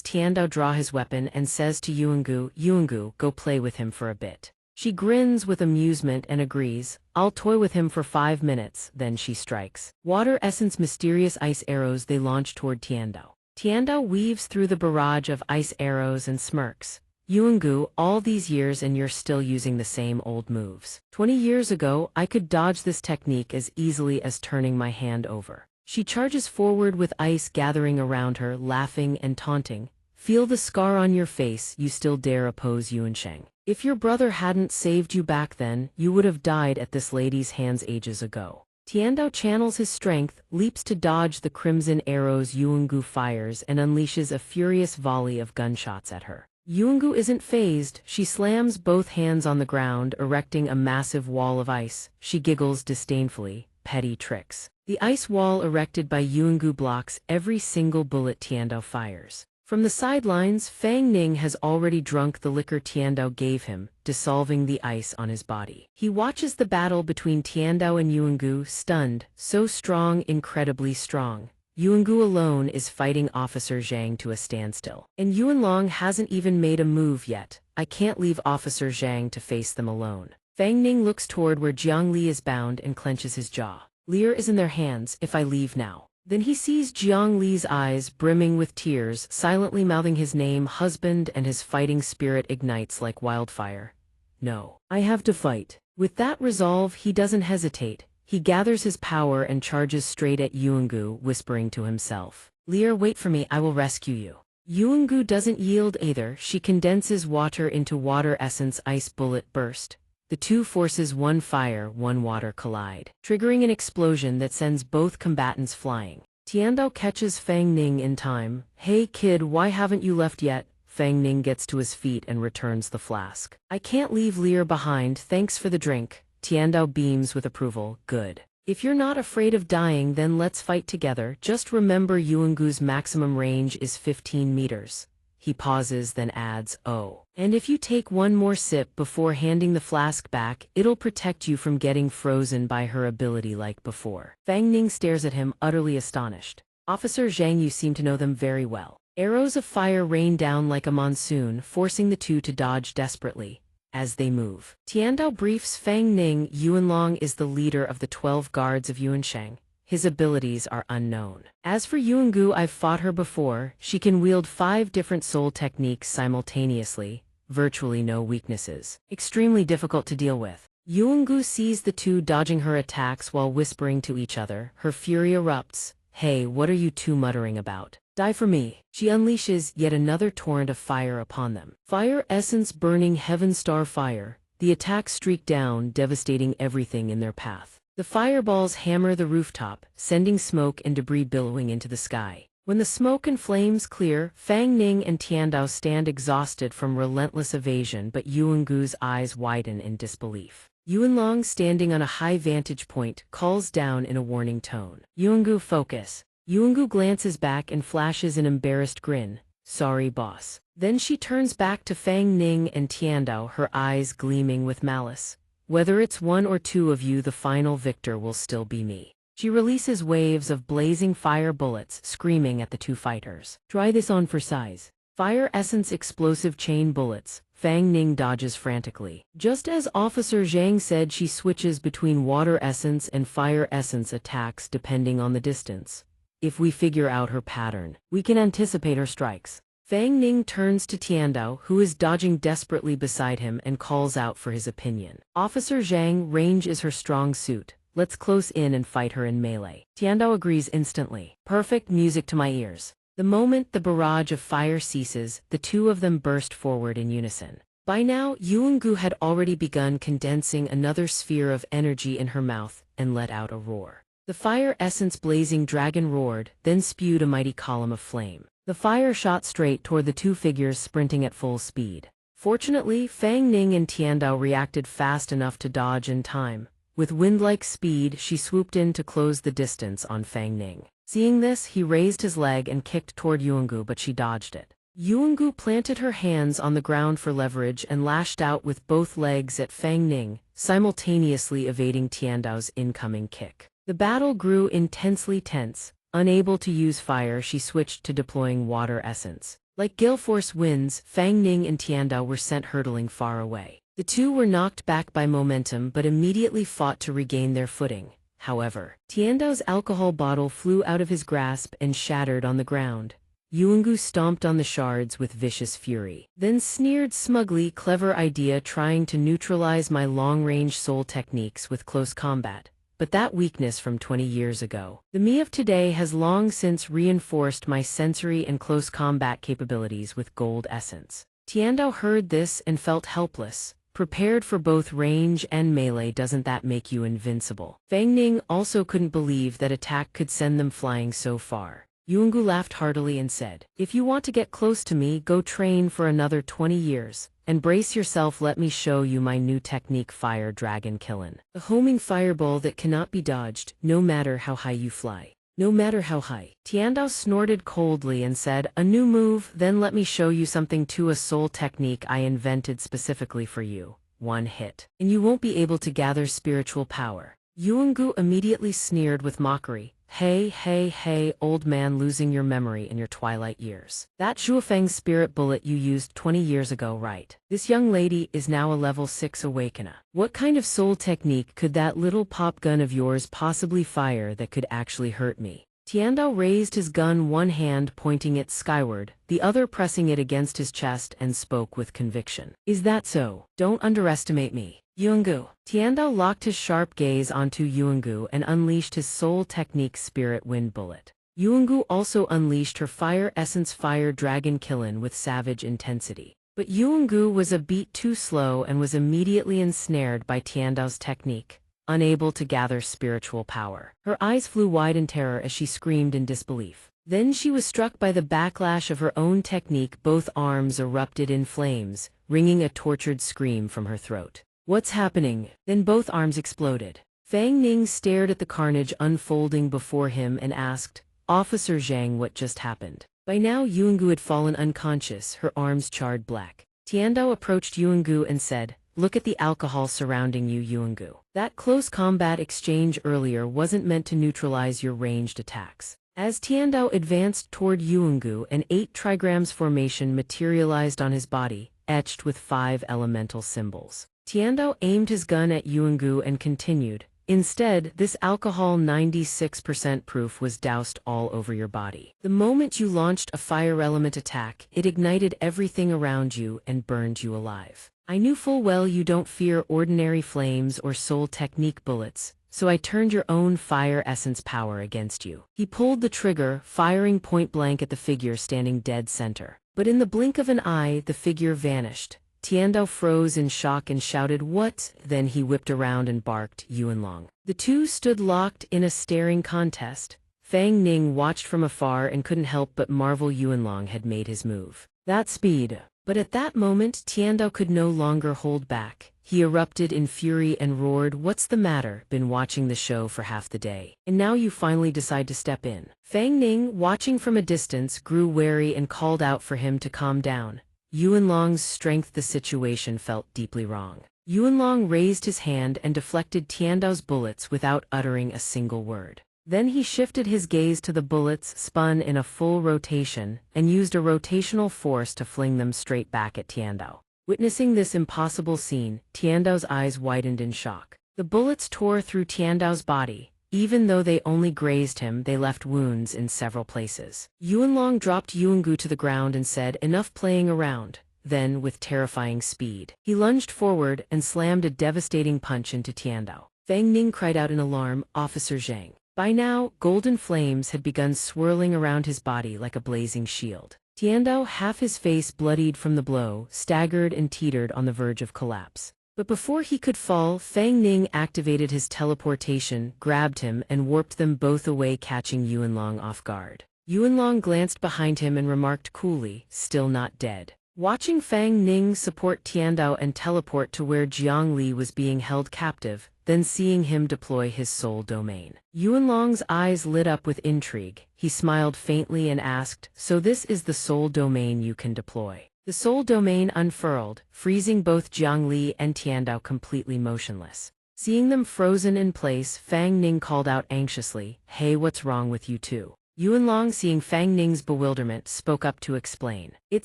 Tiandao draw his weapon and says to Yuangu, "Yuangu, go play with him for a bit." She grins with amusement and agrees. "I'll toy with him for 5 minutes, then she strikes. Water essence mysterious ice arrows they launch toward Tiandao. Tiandao weaves through the barrage of ice arrows and smirks. "Yuangu, all these years and you're still using the same old moves. 20 years ago, I could dodge this technique as easily as turning my hand over." She charges forward with ice gathering around her, laughing and taunting. "Feel the scar on your face, you still dare oppose Yuansheng. If your brother hadn't saved you back then, you would have died at this lady's hands ages ago." Tiandao channels his strength, leaps to dodge the crimson arrows Yuangu fires and unleashes a furious volley of gunshots at her. Yuangu isn't fazed, she slams both hands on the ground, erecting a massive wall of ice. She giggles disdainfully. Petty tricks. The ice wall erected by Yuangu blocks every single bullet Tiandao fires. From the sidelines, Fang Ning has already drunk the liquor Tiandao gave him, dissolving the ice on his body. He watches the battle between Tiandao and Yuangu, stunned, so strong, incredibly strong. Yuangu alone is fighting Officer Zhang to a standstill. And Yuanlong hasn't even made a move yet. I can't leave Officer Zhang to face them alone. Fang Ning looks toward where Jiang Li is bound and clenches his jaw. Lear is in their hands if I leave now. Then he sees Jiang Li's eyes brimming with tears, silently mouthing his name, husband, and his fighting spirit ignites like wildfire. No, I have to fight. With that resolve, he doesn't hesitate. He gathers his power and charges straight at Yuangu, whispering to himself, Lear, wait for me, I will rescue you. Yuangu doesn't yield either. She condenses water into water essence. Ice bullet burst. The two forces, one fire, one water, collide, triggering an explosion that sends both combatants flying. Tiandao catches Fang Ning in time. Hey kid, why haven't you left yet? Fang Ning gets to his feet and returns the flask. I can't leave Lear behind, thanks for the drink. Tiandao beams with approval. Good. If you're not afraid of dying, then let's fight together. Just remember Yuangu's maximum range is 15 meters. He pauses, then adds, oh. And if you take one more sip before handing the flask back, it'll protect you from getting frozen by her ability like before. Fang Ning stares at him, utterly astonished. Officer Zhang, you seem to know them very well. Arrows of fire rain down like a monsoon, forcing the two to dodge desperately. As they move, Tiandao briefs Fang Ning. Yuanlong is the leader of the 12 guards of Yuansheng. His abilities are unknown. As for Yuangu, I've fought her before. She can wield 5 different soul techniques simultaneously, virtually no weaknesses. Extremely difficult to deal with. Yuangu sees the two dodging her attacks while whispering to each other. Her fury erupts. Hey, what are you two muttering about? Die for me. She unleashes yet another torrent of fire upon them. Fire essence burning heaven star fire. The attacks streak down, devastating everything in their path. The fireballs hammer the rooftop, sending smoke and debris billowing into the sky. When the smoke and flames clear, Fang Ning and Tiandao stand exhausted from relentless evasion, but Yuangu's eyes widen in disbelief. Yuanlong, standing on a high vantage point, calls down in a warning tone. Yuangu, focus. Yuangu glances back and flashes an embarrassed grin. Sorry, boss. Then she turns back to Fang Ning and Tiandao, her eyes gleaming with malice. Whether it's one or two of you, the final victor will still be me. She releases waves of blazing fire bullets, screaming at the two fighters. Try this on for size. Fire essence explosive chain bullets. Fang Ning dodges frantically. Just as Officer Zhang said, she switches between water essence and fire essence attacks depending on the distance. If we figure out her pattern, we can anticipate her strikes. Fang Ning turns to Tiandao, who is dodging desperately beside him, and calls out for his opinion. Officer Zhang, range is her strong suit. Let's close in and fight her in melee. Tiandao agrees instantly. Perfect, music to my ears. The moment the barrage of fire ceases, the two of them burst forward in unison. By now, Yuangu had already begun condensing another sphere of energy in her mouth and let out a roar. The fire essence blazing dragon roared, then spewed a mighty column of flame. The fire shot straight toward the two figures sprinting at full speed. Fortunately, Fang Ning and Tiandao reacted fast enough to dodge in time. With wind-like speed, she swooped in to close the distance on Fang Ning. Seeing this, he raised his leg and kicked toward Yuangu, but she dodged it. Yuangu planted her hands on the ground for leverage and lashed out with both legs at Fang Ning, simultaneously evading Tiandao's incoming kick. The battle grew intensely tense. Unable to use fire, she switched to deploying water essence. Like gale force winds, Fang Ning and Tiandao were sent hurtling far away. The two were knocked back by momentum but immediately fought to regain their footing. However, Tiandao's alcohol bottle flew out of his grasp and shattered on the ground. Yuangu stomped on the shards with vicious fury, then sneered smugly, clever idea, trying to neutralize my long-range soul techniques with close combat. But that weakness from 20 years ago. The me of today has long since reinforced my sensory and close combat capabilities with gold essence. Tiandao heard this and felt helpless. Prepared for both range and melee, doesn't that make you invincible? Fang Ning also couldn't believe that attack could send them flying so far. Yuangu laughed heartily and said, if you want to get close to me, go train for another 20 years. And brace yourself, let me show you my new technique, Fire Dragon Killin. A homing fireball that cannot be dodged, no matter how high you fly. no matter how high. Tiandao snorted coldly and said, a new move, then let me show you something too, a soul technique I invented specifically for you. One hit, and you won't be able to gather spiritual power. Yuangu immediately sneered with mockery. Hey, hey, hey, old man losing your memory in your twilight years. That Zhuofeng spirit bullet you used 20 years ago, right? This young lady is now a level 6 awakener. What kind of soul technique could that little pop gun of yours possibly fire that could actually hurt me? Tiandao raised his gun, one hand pointing it skyward, the other pressing it against his chest, and spoke with conviction. Is that so? Don't underestimate me. Yuangu. Tiandao locked his sharp gaze onto Yuangu and unleashed his soul technique spirit wind bullet. Yuangu also unleashed her fire essence fire dragon Kilin with savage intensity. But Yuangu was a beat too slow and was immediately ensnared by Tiandao's technique, unable to gather spiritual power. Her eyes flew wide in terror as she screamed in disbelief. Then she was struck by the backlash of her own technique. Both arms erupted in flames, ringing a tortured scream from her throat. What's happening? Then both arms exploded. Fang Ning stared at the carnage unfolding before him and asked, Officer Zhang, what just happened? By now Yuangu had fallen unconscious, her arms charred black. Tiandao approached Yuangu and said, look at the alcohol surrounding you, Yuangu. That close combat exchange earlier wasn't meant to neutralize your ranged attacks. As Tiandao advanced toward Yuangu, an 8 trigrams formation materialized on his body, etched with 5 elemental symbols. Tiandao aimed his gun at Yuangu and continued, instead, this alcohol 96% proof was doused all over your body. The moment you launched a fire element attack, it ignited everything around you and burned you alive. I knew full well you don't fear ordinary flames or soul technique bullets, so I turned your own fire essence power against you. He pulled the trigger, firing point blank at the figure standing dead center. But in the blink of an eye, the figure vanished. Tiandao froze in shock and shouted, what? Then he whipped around and barked, Yuanlong. The two stood locked in a staring contest. Fang Ning watched from afar and couldn't help but marvel Yuanlong had made his move. That speed. But at that moment, Tiandao could no longer hold back. He erupted in fury and roared, what's the matter? Been watching the show for half the day, and now you finally decide to step in. Fang Ning, watching from a distance, grew wary and called out for him to calm down. Yuanlong's strength, the situation felt deeply wrong. Yuanlong raised his hand and deflected Tiandao's bullets without uttering a single word. Then he shifted his gaze to the bullets, spun in a full rotation, and used a rotational force to fling them straight back at Tiandao. Witnessing this impossible scene, Tiandao's eyes widened in shock. The bullets tore through Tiandao's body. Even though they only grazed him, they left wounds in several places. Yuanlong dropped Yuangu to the ground and said, enough playing around. Then, with terrifying speed, he lunged forward and slammed a devastating punch into Tiandao. Fang Ning cried out in alarm, Officer Zhang. By now, golden flames had begun swirling around his body like a blazing shield. Tiandao, half his face bloodied from the blow, staggered and teetered on the verge of collapse. But before he could fall, Fang Ning activated his teleportation, grabbed him, and warped them both away, catching Yuanlong off guard. Yuanlong glanced behind him and remarked coolly, still not dead. Watching Fang Ning support Tiandao and teleport to where Jiang Li was being held captive, then seeing him deploy his soul domain. Yuanlong's eyes lit up with intrigue. He smiled faintly and asked, so this is the soul domain you can deploy. The soul domain unfurled, freezing both Jiang Li and Tiandao completely motionless. Seeing them frozen in place, Fang Ning called out anxiously, hey, what's wrong with you two? Yuanlong, seeing Fang Ning's bewilderment, spoke up to explain. It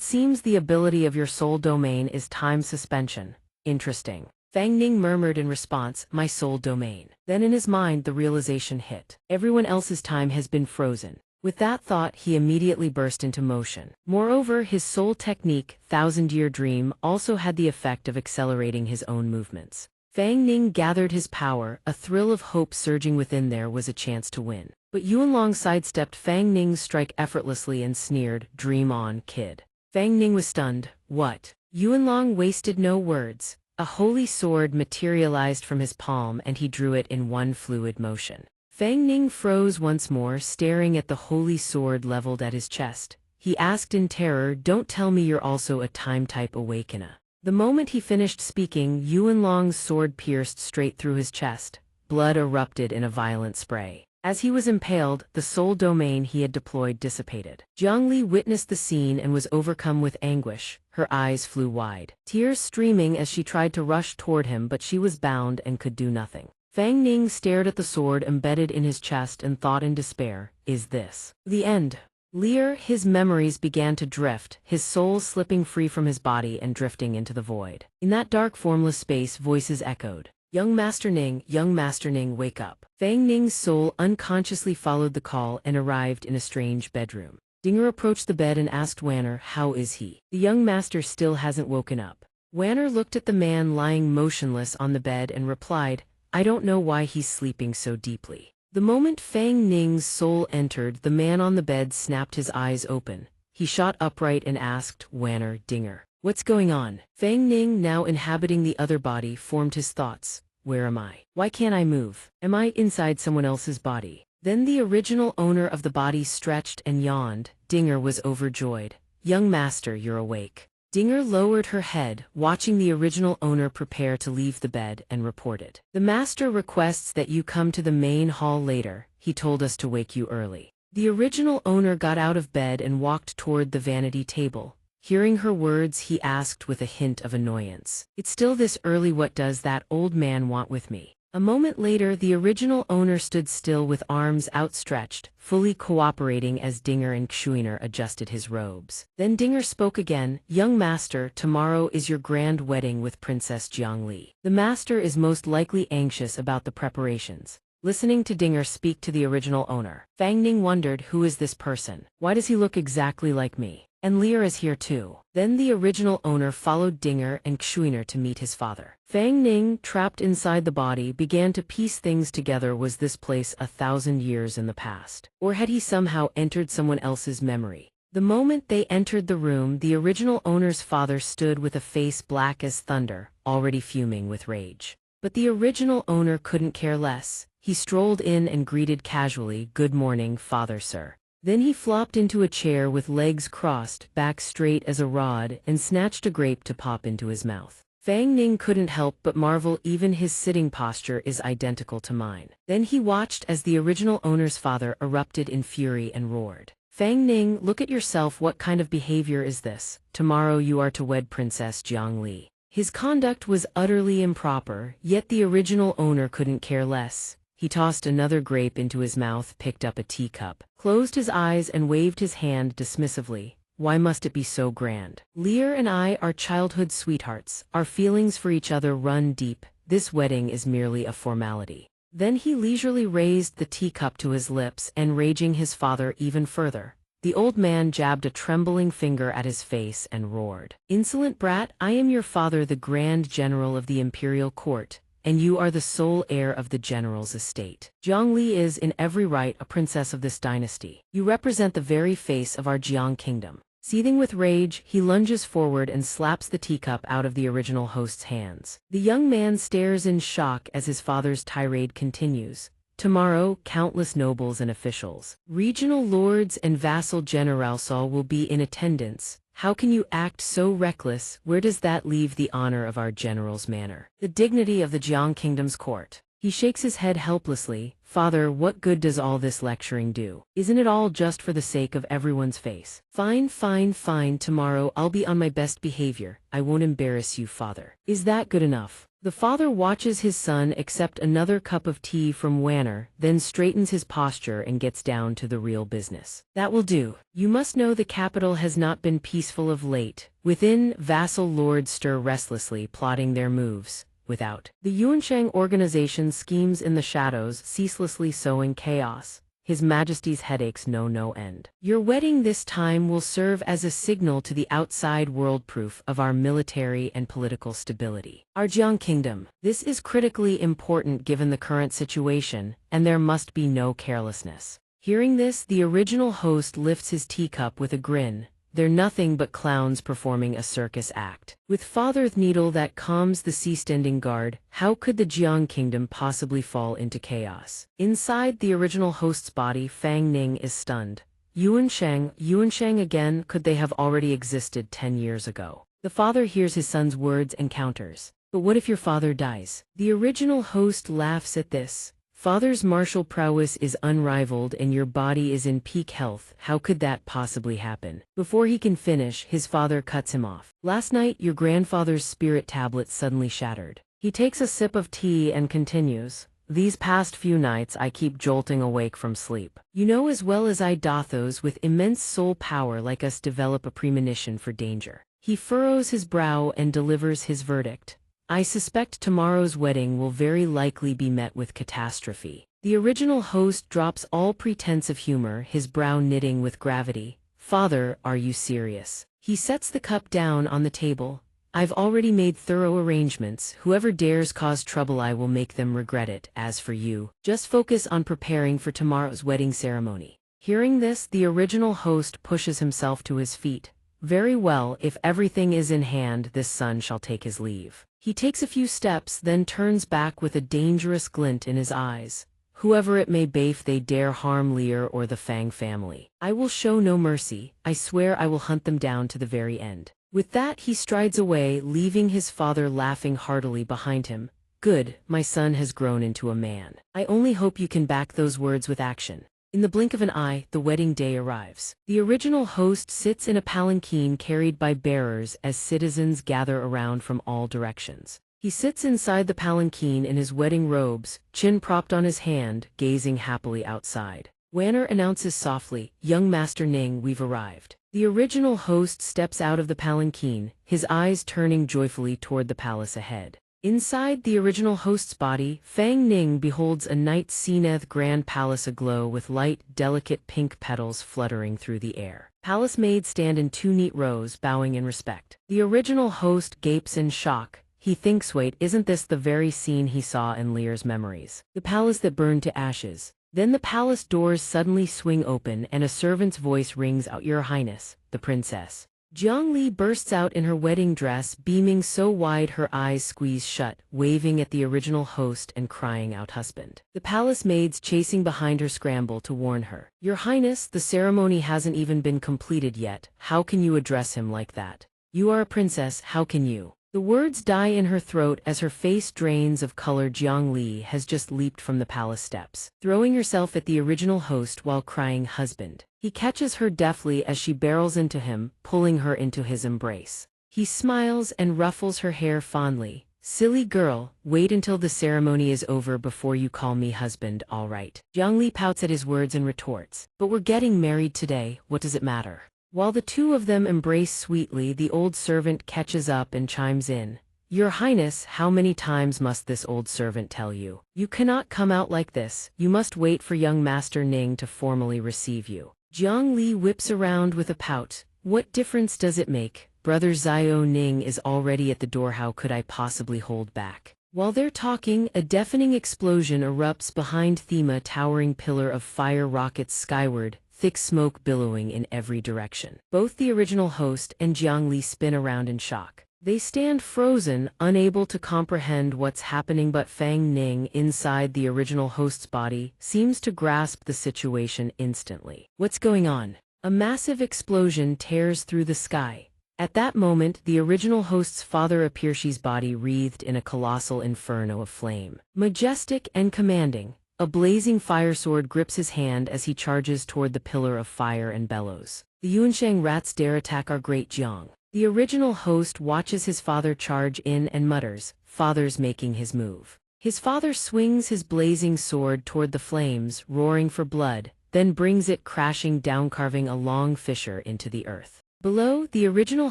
seems the ability of your soul domain is time suspension. Interesting. Fang Ning murmured in response, my soul domain. Then in his mind the realization hit. Everyone else's time has been frozen. With that thought, he immediately burst into motion. Moreover, his soul technique, Thousand-Year Dream, also had the effect of accelerating his own movements. Fang Ning gathered his power, a thrill of hope surging within. There was a chance to win. But Yuanlong sidestepped Fang Ning's strike effortlessly and sneered, dream on, kid. Fang Ning was stunned. What? Yuanlong wasted no words. A holy sword materialized from his palm and he drew it in one fluid motion. Fang Ning froze once more, staring at the holy sword leveled at his chest. He asked in terror, don't tell me you're also a time-type awakener. The moment he finished speaking, Yuanlong's sword pierced straight through his chest. Blood erupted in a violent spray. As he was impaled, the soul domain he had deployed dissipated. Jiangli witnessed the scene and was overcome with anguish. Her eyes flew wide, tears streaming as she tried to rush toward him, but she was bound and could do nothing. Fang Ning stared at the sword embedded in his chest and thought in despair, is this the end? Lear, his memories began to drift, his soul slipping free from his body and drifting into the void. In that dark formless space, voices echoed. Young Master Ning, wake up. Fang Ning's soul unconsciously followed the call and arrived in a strange bedroom. Dinger approached the bed and asked Wanner, how is he? The young master still hasn't woken up. Wanner looked at the man lying motionless on the bed and replied, I don't know why he's sleeping so deeply. The moment Fang Ning's soul entered, the man on the bed snapped his eyes open. He shot upright and asked, Wanner, Dinger, what's going on? Fang Ning, now inhabiting the other body, formed his thoughts. Where am I? Why can't I move? Am I inside someone else's body? Then the original owner of the body stretched and yawned. Dinger was overjoyed. Young master, you're awake. Dinger lowered her head, watching the original owner prepare to leave the bed, and reported. The master requests that you come to the main hall later. He told us to wake you early. The original owner got out of bed and walked toward the vanity table. Hearing her words, he asked with a hint of annoyance. It's still this early, what does that old man want with me? A moment later, the original owner stood still with arms outstretched, fully cooperating as Dinger and Xuiner adjusted his robes. Then Dinger spoke again, Young master, tomorrow is your grand wedding with Princess Jiangli. The master is most likely anxious about the preparations. Listening to Dinger speak to the original owner, Fang Ning wondered, who is this person? Why does he look exactly like me? And Lear is here too. Then the original owner followed Dinger and Xuiner to meet his father. Fang Ning, trapped inside the body, began to piece things together. Was this place 1,000 years in the past? Or had he somehow entered someone else's memory? The moment they entered the room, the original owner's father stood with a face black as thunder, already fuming with rage. But the original owner couldn't care less. He strolled in and greeted casually, Good morning, father, sir. Then he flopped into a chair with legs crossed, back straight as a rod, and snatched a grape to pop into his mouth. Fang Ning couldn't help but marvel, even his sitting posture is identical to mine. Then he watched as the original owner's father erupted in fury and roared. Fang Ning, look at yourself, what kind of behavior is this? Tomorrow you are to wed Princess Jiangli. His conduct was utterly improper, yet the original owner couldn't care less. He tossed another grape into his mouth, picked up a teacup, closed his eyes and waved his hand dismissively. Why must it be so grand? Lear and I are childhood sweethearts. Our feelings for each other run deep. This wedding is merely a formality. Then he leisurely raised the teacup to his lips, enraging his father even further. The old man jabbed a trembling finger at his face and roared. Insolent brat, I am your father, the Grand General of the Imperial Court, and you are the sole heir of the general's estate. Jiangli is, in every right, a princess of this dynasty. You represent the very face of our Jiang kingdom. Seething with rage, he lunges forward and slaps the teacup out of the original host's hands. The young man stares in shock as his father's tirade continues. Tomorrow, countless nobles and officials, regional lords and vassal generalsal will be in attendance. How can you act so reckless? Where does that leave the honor of our general's manor? The dignity of the Jiang kingdom's court? He shakes his head helplessly. Father, what good does all this lecturing do? Isn't it all just for the sake of everyone's face? Fine, fine, fine. Tomorrow I'll be on my best behavior. I won't embarrass you, father. Is that good enough? The father watches his son accept another cup of tea from Wanner, then straightens his posture and gets down to the real business. That will do. You must know the capital has not been peaceful of late. Within, vassal lords stir restlessly, plotting their moves. Without, the Yuanshang organization schemes in the shadows, ceaselessly sowing chaos. His Majesty's headaches know no end. Your wedding this time will serve as a signal to the outside world, proof of our military and political stability. Our Jiang kingdom. This is critically important given the current situation, and there must be no carelessness. Hearing this, the original host lifts his teacup with a grin. They're nothing but clowns performing a circus act. With Father's needle that calms the sea-standing guard, how could the Jiang kingdom possibly fall into chaos? Inside the original host's body, Fang Ning is stunned. Yuanshang again, could they have already existed 10 years ago? The father hears his son's words and counters. But what if your father dies? The original host laughs at this. Father's martial prowess is unrivaled and your body is in peak health. How could that possibly happen? Before he can finish, his father cuts him off. Last night, your grandfather's spirit tablet suddenly shattered. He takes a sip of tea and continues. These past few nights I keep jolting awake from sleep. You know as well as I, those with immense soul power like us develop a premonition for danger. He furrows his brow and delivers his verdict. I suspect tomorrow's wedding will very likely be met with catastrophe. The original host drops all pretense of humor, his brow knitting with gravity. Father, are you serious? He sets the cup down on the table. I've already made thorough arrangements. Whoever dares cause trouble, I will make them regret it. As for you, just focus on preparing for tomorrow's wedding ceremony. Hearing this, the original host pushes himself to his feet. Very well, if everything is in hand, this son shall take his leave. He takes a few steps, then turns back with a dangerous glint in his eyes. Whoever it may be, if they dare harm Lear or the Fang family, I will show no mercy. I swear I will hunt them down to the very end. With that, he strides away, leaving his father laughing heartily behind him. Good, my son has grown into a man. I only hope you can back those words with action. In the blink of an eye, the wedding day arrives. The original host sits in a palanquin carried by bearers as citizens gather around from all directions. He sits inside the palanquin in his wedding robes, chin propped on his hand, gazing happily outside. Wanner announces softly, "Young Master Ning, we've arrived." The original host steps out of the palanquin, his eyes turning joyfully toward the palace ahead. Inside the original host's body, Fang Ning beholds a night sceneth grand palace aglow with light, delicate pink petals fluttering through the air. Palace maids stand in 2 neat rows, bowing in respect. The original host gapes in shock. He thinks, wait, isn't this the very scene he saw in Lear's memories? The palace that burned to ashes. Then the palace doors suddenly swing open and a servant's voice rings out, "Your Highness, the princess." Jiang Li bursts out in her wedding dress, beaming so wide her eyes squeeze shut, waving at the original host and crying out, "Husband." The palace maids chasing behind her scramble to warn her. "Your Highness, the ceremony hasn't even been completed yet. How can you address him like that? You are a princess, how can you?" The words die in her throat as her face drains of color. Jiang Li has just leaped from the palace steps, throwing herself at the original host while crying, "Husband." He catches her deftly as she barrels into him, pulling her into his embrace. He smiles and ruffles her hair fondly. "Silly girl, wait until the ceremony is over before you call me husband, all right." Jiang Li pouts at his words and retorts, "But we're getting married today, what does it matter?" While the two of them embrace sweetly, the old servant catches up and chimes in. "Your Highness, how many times must this old servant tell you? You cannot come out like this. You must wait for young Master Ning to formally receive you." Jiang Li whips around with a pout. "What difference does it make? Brother Xiao Ning is already at the door. How could I possibly hold back?" While they're talking, a deafening explosion erupts behind them. A towering pillar of fire rockets skyward, thick smoke billowing in every direction. Both the original host and Jiang Li spin around in shock. They stand frozen, unable to comprehend what's happening, but Fang Ning, inside the original host's body, seems to grasp the situation instantly. What's going on? A massive explosion tears through the sky. At that moment, the original host's father appears, his body wreathed in a colossal inferno of flame. Majestic and commanding, a blazing fire sword grips his hand as he charges toward the pillar of fire and bellows. "The Yuanshang rats dare attack our great Jiang." The original host watches his father charge in and mutters, "Father's making his move." His father swings his blazing sword toward the flames, roaring for blood, then brings it crashing down, carving a long fissure into the earth. Below, the original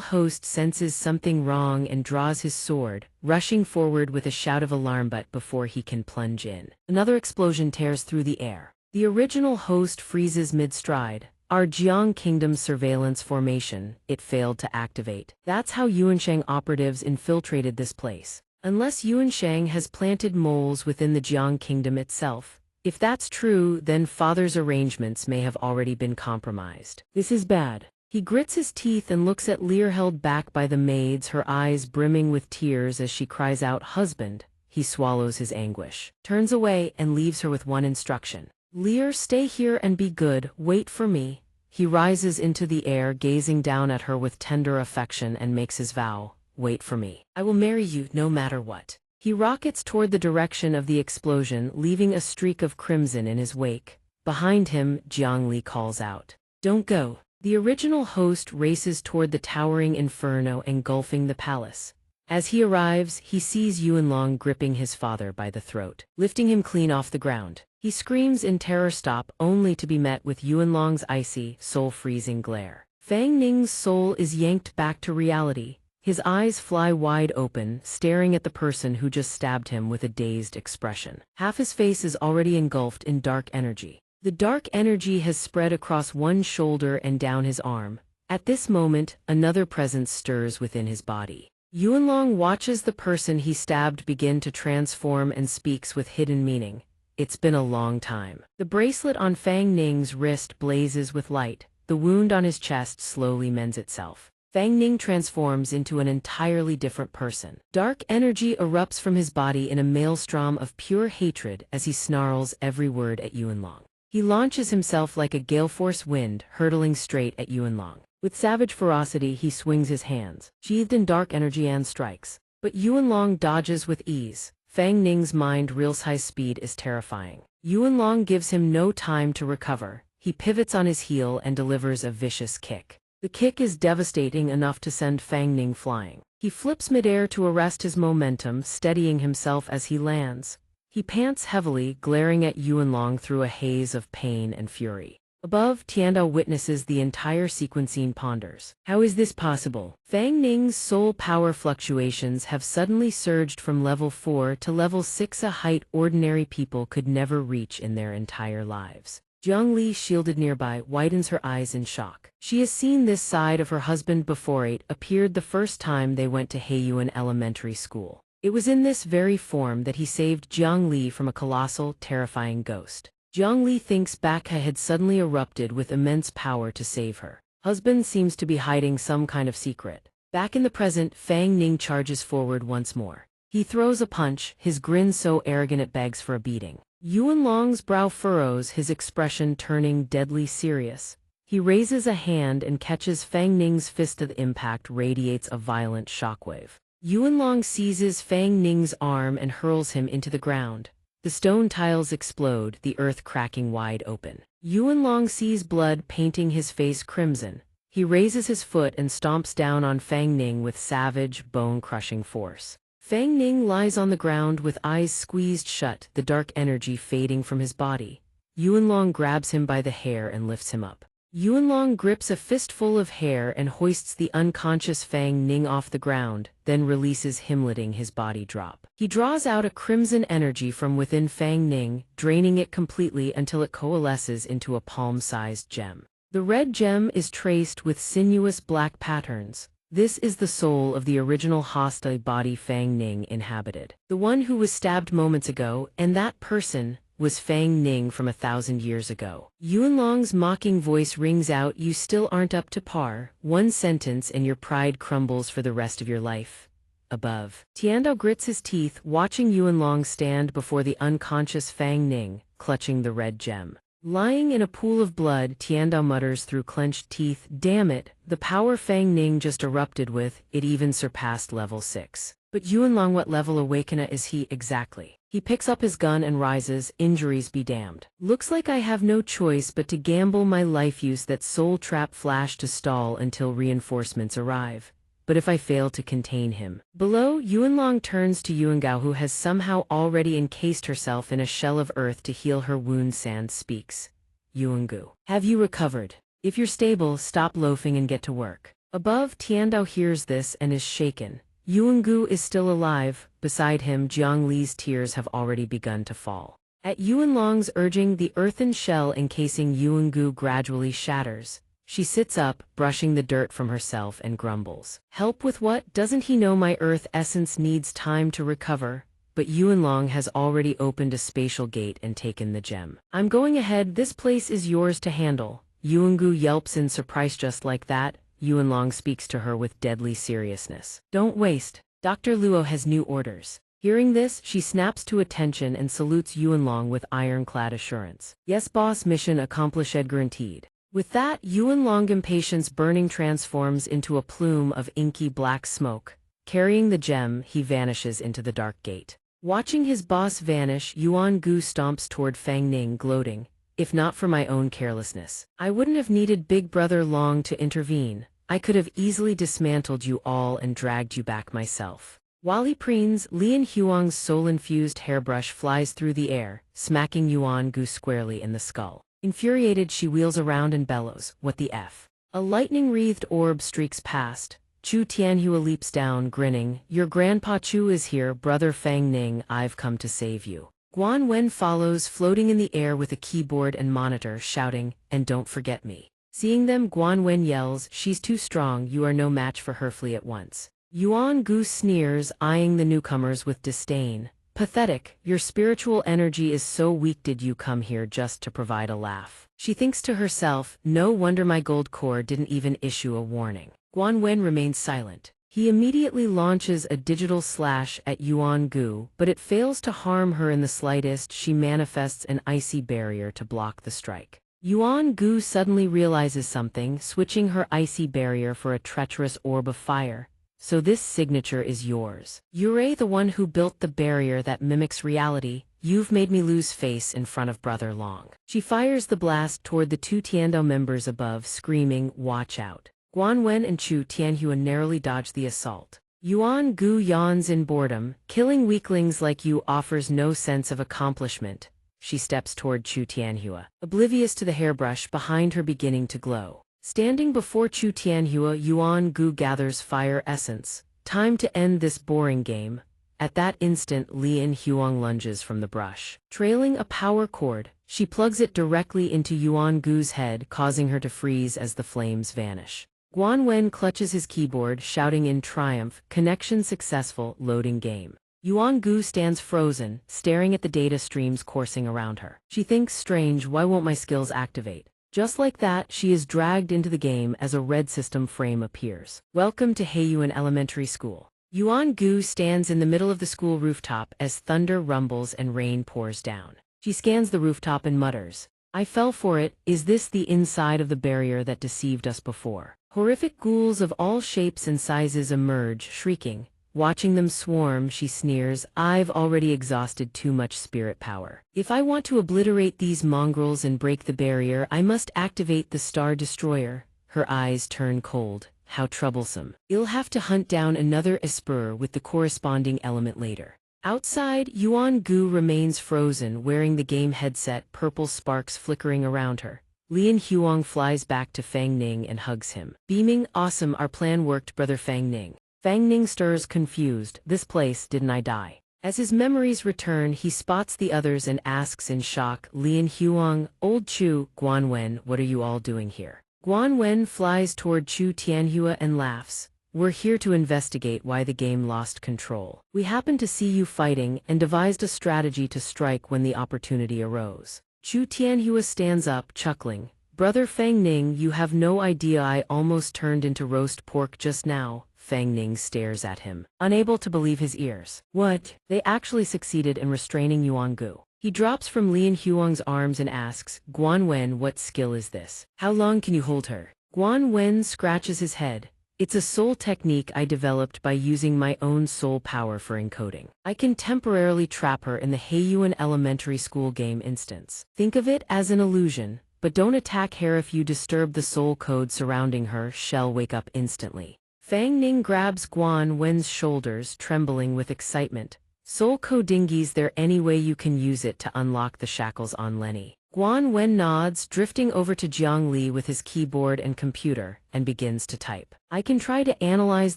host senses something wrong and draws his sword, rushing forward with a shout of alarm, but before he can plunge in, another explosion tears through the air. The original host freezes mid-stride. "Our Jiang Kingdom's surveillance formation, it failed to activate. That's how Yuanshang operatives infiltrated this place. Unless Yuanshang has planted moles within the Jiang Kingdom itself. If that's true, then father's arrangements may have already been compromised. This is bad." He grits his teeth and looks at Lear, held back by the maids, her eyes brimming with tears as she cries out, "Husband." He swallows his anguish, turns away, and leaves her with one instruction. "Lear, stay here and be good, wait for me." He rises into the air, gazing down at her with tender affection, and makes his vow, "Wait for me. I will marry you no matter what." He rockets toward the direction of the explosion, leaving a streak of crimson in his wake. Behind him, Jiangli calls out, "Don't go." The original host races toward the towering inferno engulfing the palace. As he arrives, he sees Yuanlong gripping his father by the throat, lifting him clean off the ground. He screams in terror stop, only to be met with Yuanlong's icy, soul-freezing glare. Fang Ning's soul is yanked back to reality. His eyes fly wide open, staring at the person who just stabbed him with a dazed expression. Half his face is already engulfed in dark energy. The dark energy has spread across one shoulder and down his arm. At this moment, another presence stirs within his body. Yuanlong watches the person he stabbed begin to transform and speaks with hidden meaning. "It's been a long time." The bracelet on Fang Ning's wrist blazes with light. The wound on his chest slowly mends itself. Fang Ning transforms into an entirely different person. Dark energy erupts from his body in a maelstrom of pure hatred as he snarls every word at Yuanlong. He launches himself like a gale-force wind, hurtling straight at Yuanlong. With savage ferocity, he swings his hands, sheathed in dark energy, and strikes. But Yuanlong dodges with ease. Fang Ning's mind reels. High speed is terrifying. Yuanlong gives him no time to recover. He pivots on his heel and delivers a vicious kick. The kick is devastating enough to send Fang Ning flying. He flips midair to arrest his momentum, steadying himself as he lands. He pants heavily, glaring at Yuanlong through a haze of pain and fury. Above, Tiandao witnesses the entire sequence and ponders. How is this possible? Fang Ning's soul power fluctuations have suddenly surged from level 4 to level 6, a height ordinary people could never reach in their entire lives. Jiang Li, shielded nearby, widens her eyes in shock. She has seen this side of her husband before it appeared the first time they went to Heiyuan Elementary School. It was in this very form that he saved Jiang Li from a colossal, terrifying ghost. Jiang Li thinks Baka had suddenly erupted with immense power to save her. Husband seems to be hiding some kind of secret. Back in the present, Fang Ning charges forward once more. He throws a punch, his grin so arrogant it begs for a beating. Yuanlong's brow furrows, his expression turning deadly serious. He raises a hand and catches Fang Ning's fist. The impact radiates a violent shockwave. Yuanlong seizes Fang Ning's arm and hurls him into the ground. The stone tiles explode, the earth cracking wide open. Yuanlong sees blood painting his face crimson. He raises his foot and stomps down on Fang Ning with savage, bone-crushing force. Fang Ning lies on the ground with eyes squeezed shut, the dark energy fading from his body. Yuanlong grabs him by the hair and lifts him up. Yuanlong grips a fistful of hair and hoists the unconscious Fang Ning off the ground, then releases him, letting his body drop. He draws out a crimson energy from within Fang Ning, draining it completely until it coalesces into a palm-sized gem. The red gem is traced with sinuous black patterns. This is the soul of the original hostile body Fang Ning inhabited. The one who was stabbed moments ago, and that person was Fang Ning from 1,000 years ago. Yuanlong's mocking voice rings out, "You still aren't up to par. One sentence and your pride crumbles for the rest of your life." Above, Tiandao grits his teeth, watching Yuanlong stand before the unconscious Fang Ning, clutching the red gem. Lying in a pool of blood, Tiandao mutters through clenched teeth, "Damn it, the power Fang Ning just erupted with, it even surpassed level 6. But Yuanlong, what level awakener is he exactly?" He picks up his gun and rises, "Injuries be damned. Looks like I have no choice but to gamble my life. Use that soul trap flash to stall until reinforcements arrive. But if I fail to contain him..." Below, Yuanlong turns to Yuangao, who has somehow already encased herself in a shell of earth to heal her wounds. Sand speaks. "Yuangu, have you recovered? If you're stable, stop loafing and get to work." Above, Tiandao hears this and is shaken. Yuangu is still alive. Beside him, Jiang Li's tears have already begun to fall. At Yuanlong's urging, the earthen shell encasing Yuangu gradually shatters. She sits up, brushing the dirt from herself, and grumbles. "Help with what? Doesn't he know my earth essence needs time to recover?" But Yuanlong has already opened a spatial gate and taken the gem. "I'm going ahead. This place is yours to handle." Yuangu yelps in surprise. Just like that, Yuanlong speaks to her with deadly seriousness. "Don't waste. Dr. Luo has new orders." Hearing this, she snaps to attention and salutes Yuanlong with ironclad assurance. "Yes, boss, mission accomplished guaranteed." With that, Yuanlong impatience burning transforms into a plume of inky black smoke. Carrying the gem, he vanishes into the dark gate. Watching his boss vanish, Yuan Gu stomps toward Fang Ning, gloating. If not for my own carelessness, I wouldn't have needed Big Brother long to intervene. I could have easily dismantled you all and dragged you back myself. While he preens, Lian Huang's soul-infused hairbrush flies through the air, smacking Yuan Gu squarely in the skull. Infuriated, she wheels around and bellows, "What the F?" A lightning-wreathed orb streaks past. Chu Tianhua leaps down, grinning. "Your grandpa Chu is here, Brother Fang Ning, I've come to save you." Guan Wen follows, floating in the air with a keyboard and monitor, shouting, "And don't forget me." Seeing them, Guan Wen yells, "She's too strong, you are no match for her." Flee at once. Yuan Gu sneers, eyeing the newcomers with disdain. "Pathetic, your spiritual energy is so weak. Did you come here just to provide a laugh?" She thinks to herself, "No wonder my gold core didn't even issue a warning." Guan Wen remains silent. He immediately launches a digital slash at Yuan Gu, but it fails to harm her in the slightest. She manifests an icy barrier to block the strike. Yuan Gu suddenly realizes something, switching her icy barrier for a treacherous orb of fire. "So this signature is yours. You're the one who built the barrier that mimics reality. You've made me lose face in front of Brother Long." She fires the blast toward the two Tiandao members above, screaming, "Watch out." Guan Wen and Chu Tianhua narrowly dodge the assault. Yuan Gu yawns in boredom. "Killing weaklings like you offers no sense of accomplishment." She steps toward Chu Tianhua, oblivious to the hairbrush behind her beginning to glow. Standing before Chu Tianhua, Yuan Gu gathers fire essence. "Time to end this boring game." At that instant, Lian Huang lunges from the brush. Trailing a power cord, she plugs it directly into Yuan Gu's head, causing her to freeze as the flames vanish. Guan Wen clutches his keyboard, shouting in triumph, "Connection successful, loading game." Yuan Gu stands frozen, staring at the data streams coursing around her. She thinks, strange, why won't my skills activate? Just like that, she is dragged into the game as a red system frame appears. "Welcome to Heiyuan Elementary School." Yuan Gu stands in the middle of the school rooftop as thunder rumbles and rain pours down. She scans the rooftop and mutters, "I fell for it. Is this the inside of the barrier that deceived us before?" Horrific ghouls of all shapes and sizes emerge, shrieking. Watching them swarm, she sneers, "I've already exhausted too much spirit power. If I want to obliterate these mongrels and break the barrier, I must activate the Star Destroyer." Her eyes turn cold. How troublesome. I'll have to hunt down another Esper with the corresponding element later. Outside, Yuan Gu remains frozen, wearing the game headset, purple sparks flickering around her. Lian Huang flies back to Fang Ning and hugs him. Beaming, "Awesome, our plan worked, Brother Fang Ning." Fang Ning stirs, confused. "This place, didn't I die?" As his memories return, he spots the others and asks in shock, "Lian Huang, Old Chu, Guan Wen, what are you all doing here?" Guan Wen flies toward Chu Tianhua and laughs. "We're here to investigate why the game lost control. We happened to see you fighting and devised a strategy to strike when the opportunity arose." Chu Tianhua stands up, chuckling. "Brother Fang Ning, you have no idea I almost turned into roast pork just now." Fang Ning stares at him, unable to believe his ears. "What?" They actually succeeded in restraining Yuan Gu. He drops from Lian Huang's arms and asks, "Guan Wen, what skill is this? How long can you hold her?" Guan Wen scratches his head. "It's a soul technique I developed by using my own soul power for encoding. I can temporarily trap her in the Heiyuan Elementary School game instance. Think of it as an illusion, but don't attack her if you disturb the soul code surrounding her. She'll wake up instantly." Fang Ning grabs Guan Wen's shoulders, trembling with excitement. "Soul codingi's there any way you can use it to unlock the shackles on Lenny?" Guan Wen nods, drifting over to Jiang Li with his keyboard and computer, and begins to type. "I can try to analyze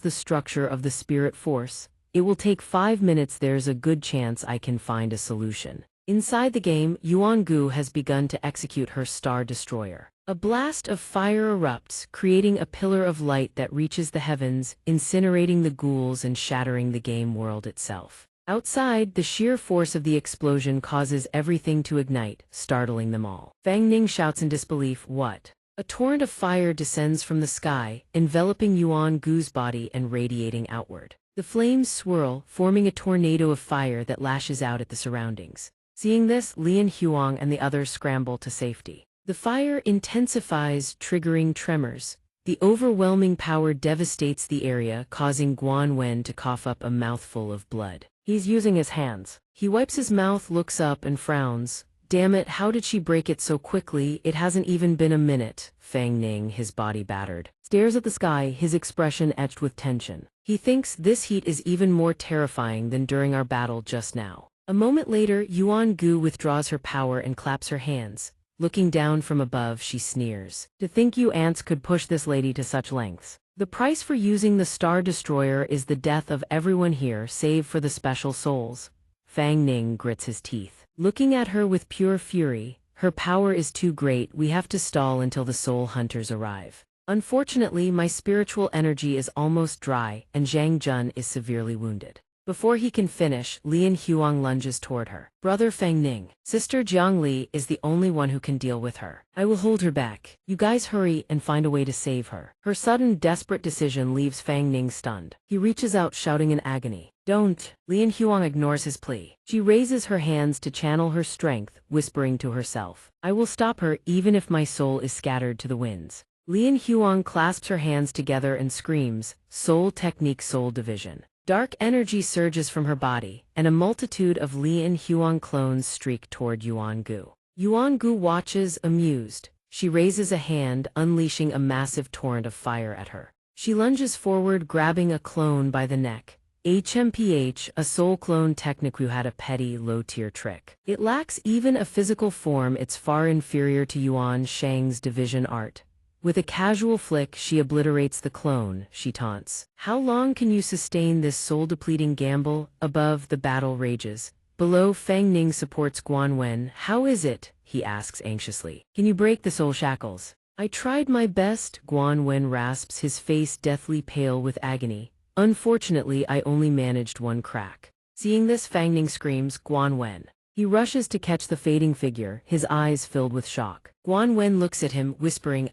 the structure of the spirit force. It will take 5 minutes. There's a good chance I can find a solution." Inside the game, Yuan Gu has begun to execute her Star Destroyer. A blast of fire erupts, creating a pillar of light that reaches the heavens, incinerating the ghouls and shattering the game world itself. Outside, the sheer force of the explosion causes everything to ignite, startling them all. Fang Ning shouts in disbelief, "What?" A torrent of fire descends from the sky, enveloping Yuan Gu's body and radiating outward. The flames swirl, forming a tornado of fire that lashes out at the surroundings. Seeing this, Lian Huang and the others scramble to safety. The fire intensifies, triggering tremors. The overwhelming power devastates the area, causing Guan Wen to cough up a mouthful of blood. He's using his hands. He wipes his mouth, looks up, and frowns. Damn it, how did she break it so quickly? It hasn't even been a minute. Fang Ning, his body battered, stares at the sky, his expression etched with tension. He thinks this heat is even more terrifying than during our battle just now. A moment later, Yuan Gu withdraws her power and claps her hands. Looking down from above, she sneers. To think you ants could push this lady to such lengths. The price for using the Star Destroyer is the death of everyone here save for the special souls. Fang Ning grits his teeth. Looking at her with pure fury, her power is too great, we have to stall until the soul hunters arrive. Unfortunately, my spiritual energy is almost dry, and Zhang Jun is severely wounded. Before he can finish, Lian Huang lunges toward her. Brother Fang Ning, Sister Jiang Li is the only one who can deal with her. I will hold her back. You guys hurry and find a way to save her. Her sudden, desperate decision leaves Fang Ning stunned. He reaches out, shouting in agony. Don't. Lian Huang ignores his plea. She raises her hands to channel her strength, whispering to herself. I will stop her even if my soul is scattered to the winds. Lian Huang clasps her hands together and screams, Soul Technique Soul Division. Dark energy surges from her body, and a multitude of Lian Huang clones streak toward Yuan Gu. Yuan Gu watches, amused. She raises a hand, unleashing a massive torrent of fire at her. She lunges forward, grabbing a clone by the neck. HMPH, a soul clone technique who had a petty, low-tier trick. It lacks even a physical form, it's far inferior to Yuan Shang's division art. With a casual flick, she obliterates the clone, she taunts. How long can you sustain this soul-depleting gamble? Above, the battle rages. Below, Fang Ning supports Guan Wen. How is it? He asks anxiously. Can you break the soul shackles? I tried my best, Guan Wen rasps, his face deathly pale with agony. Unfortunately, I only managed one crack. Seeing this, Fang Ning screams, Guan Wen. He rushes to catch the fading figure, his eyes filled with shock. Guan Wen looks at him, whispering,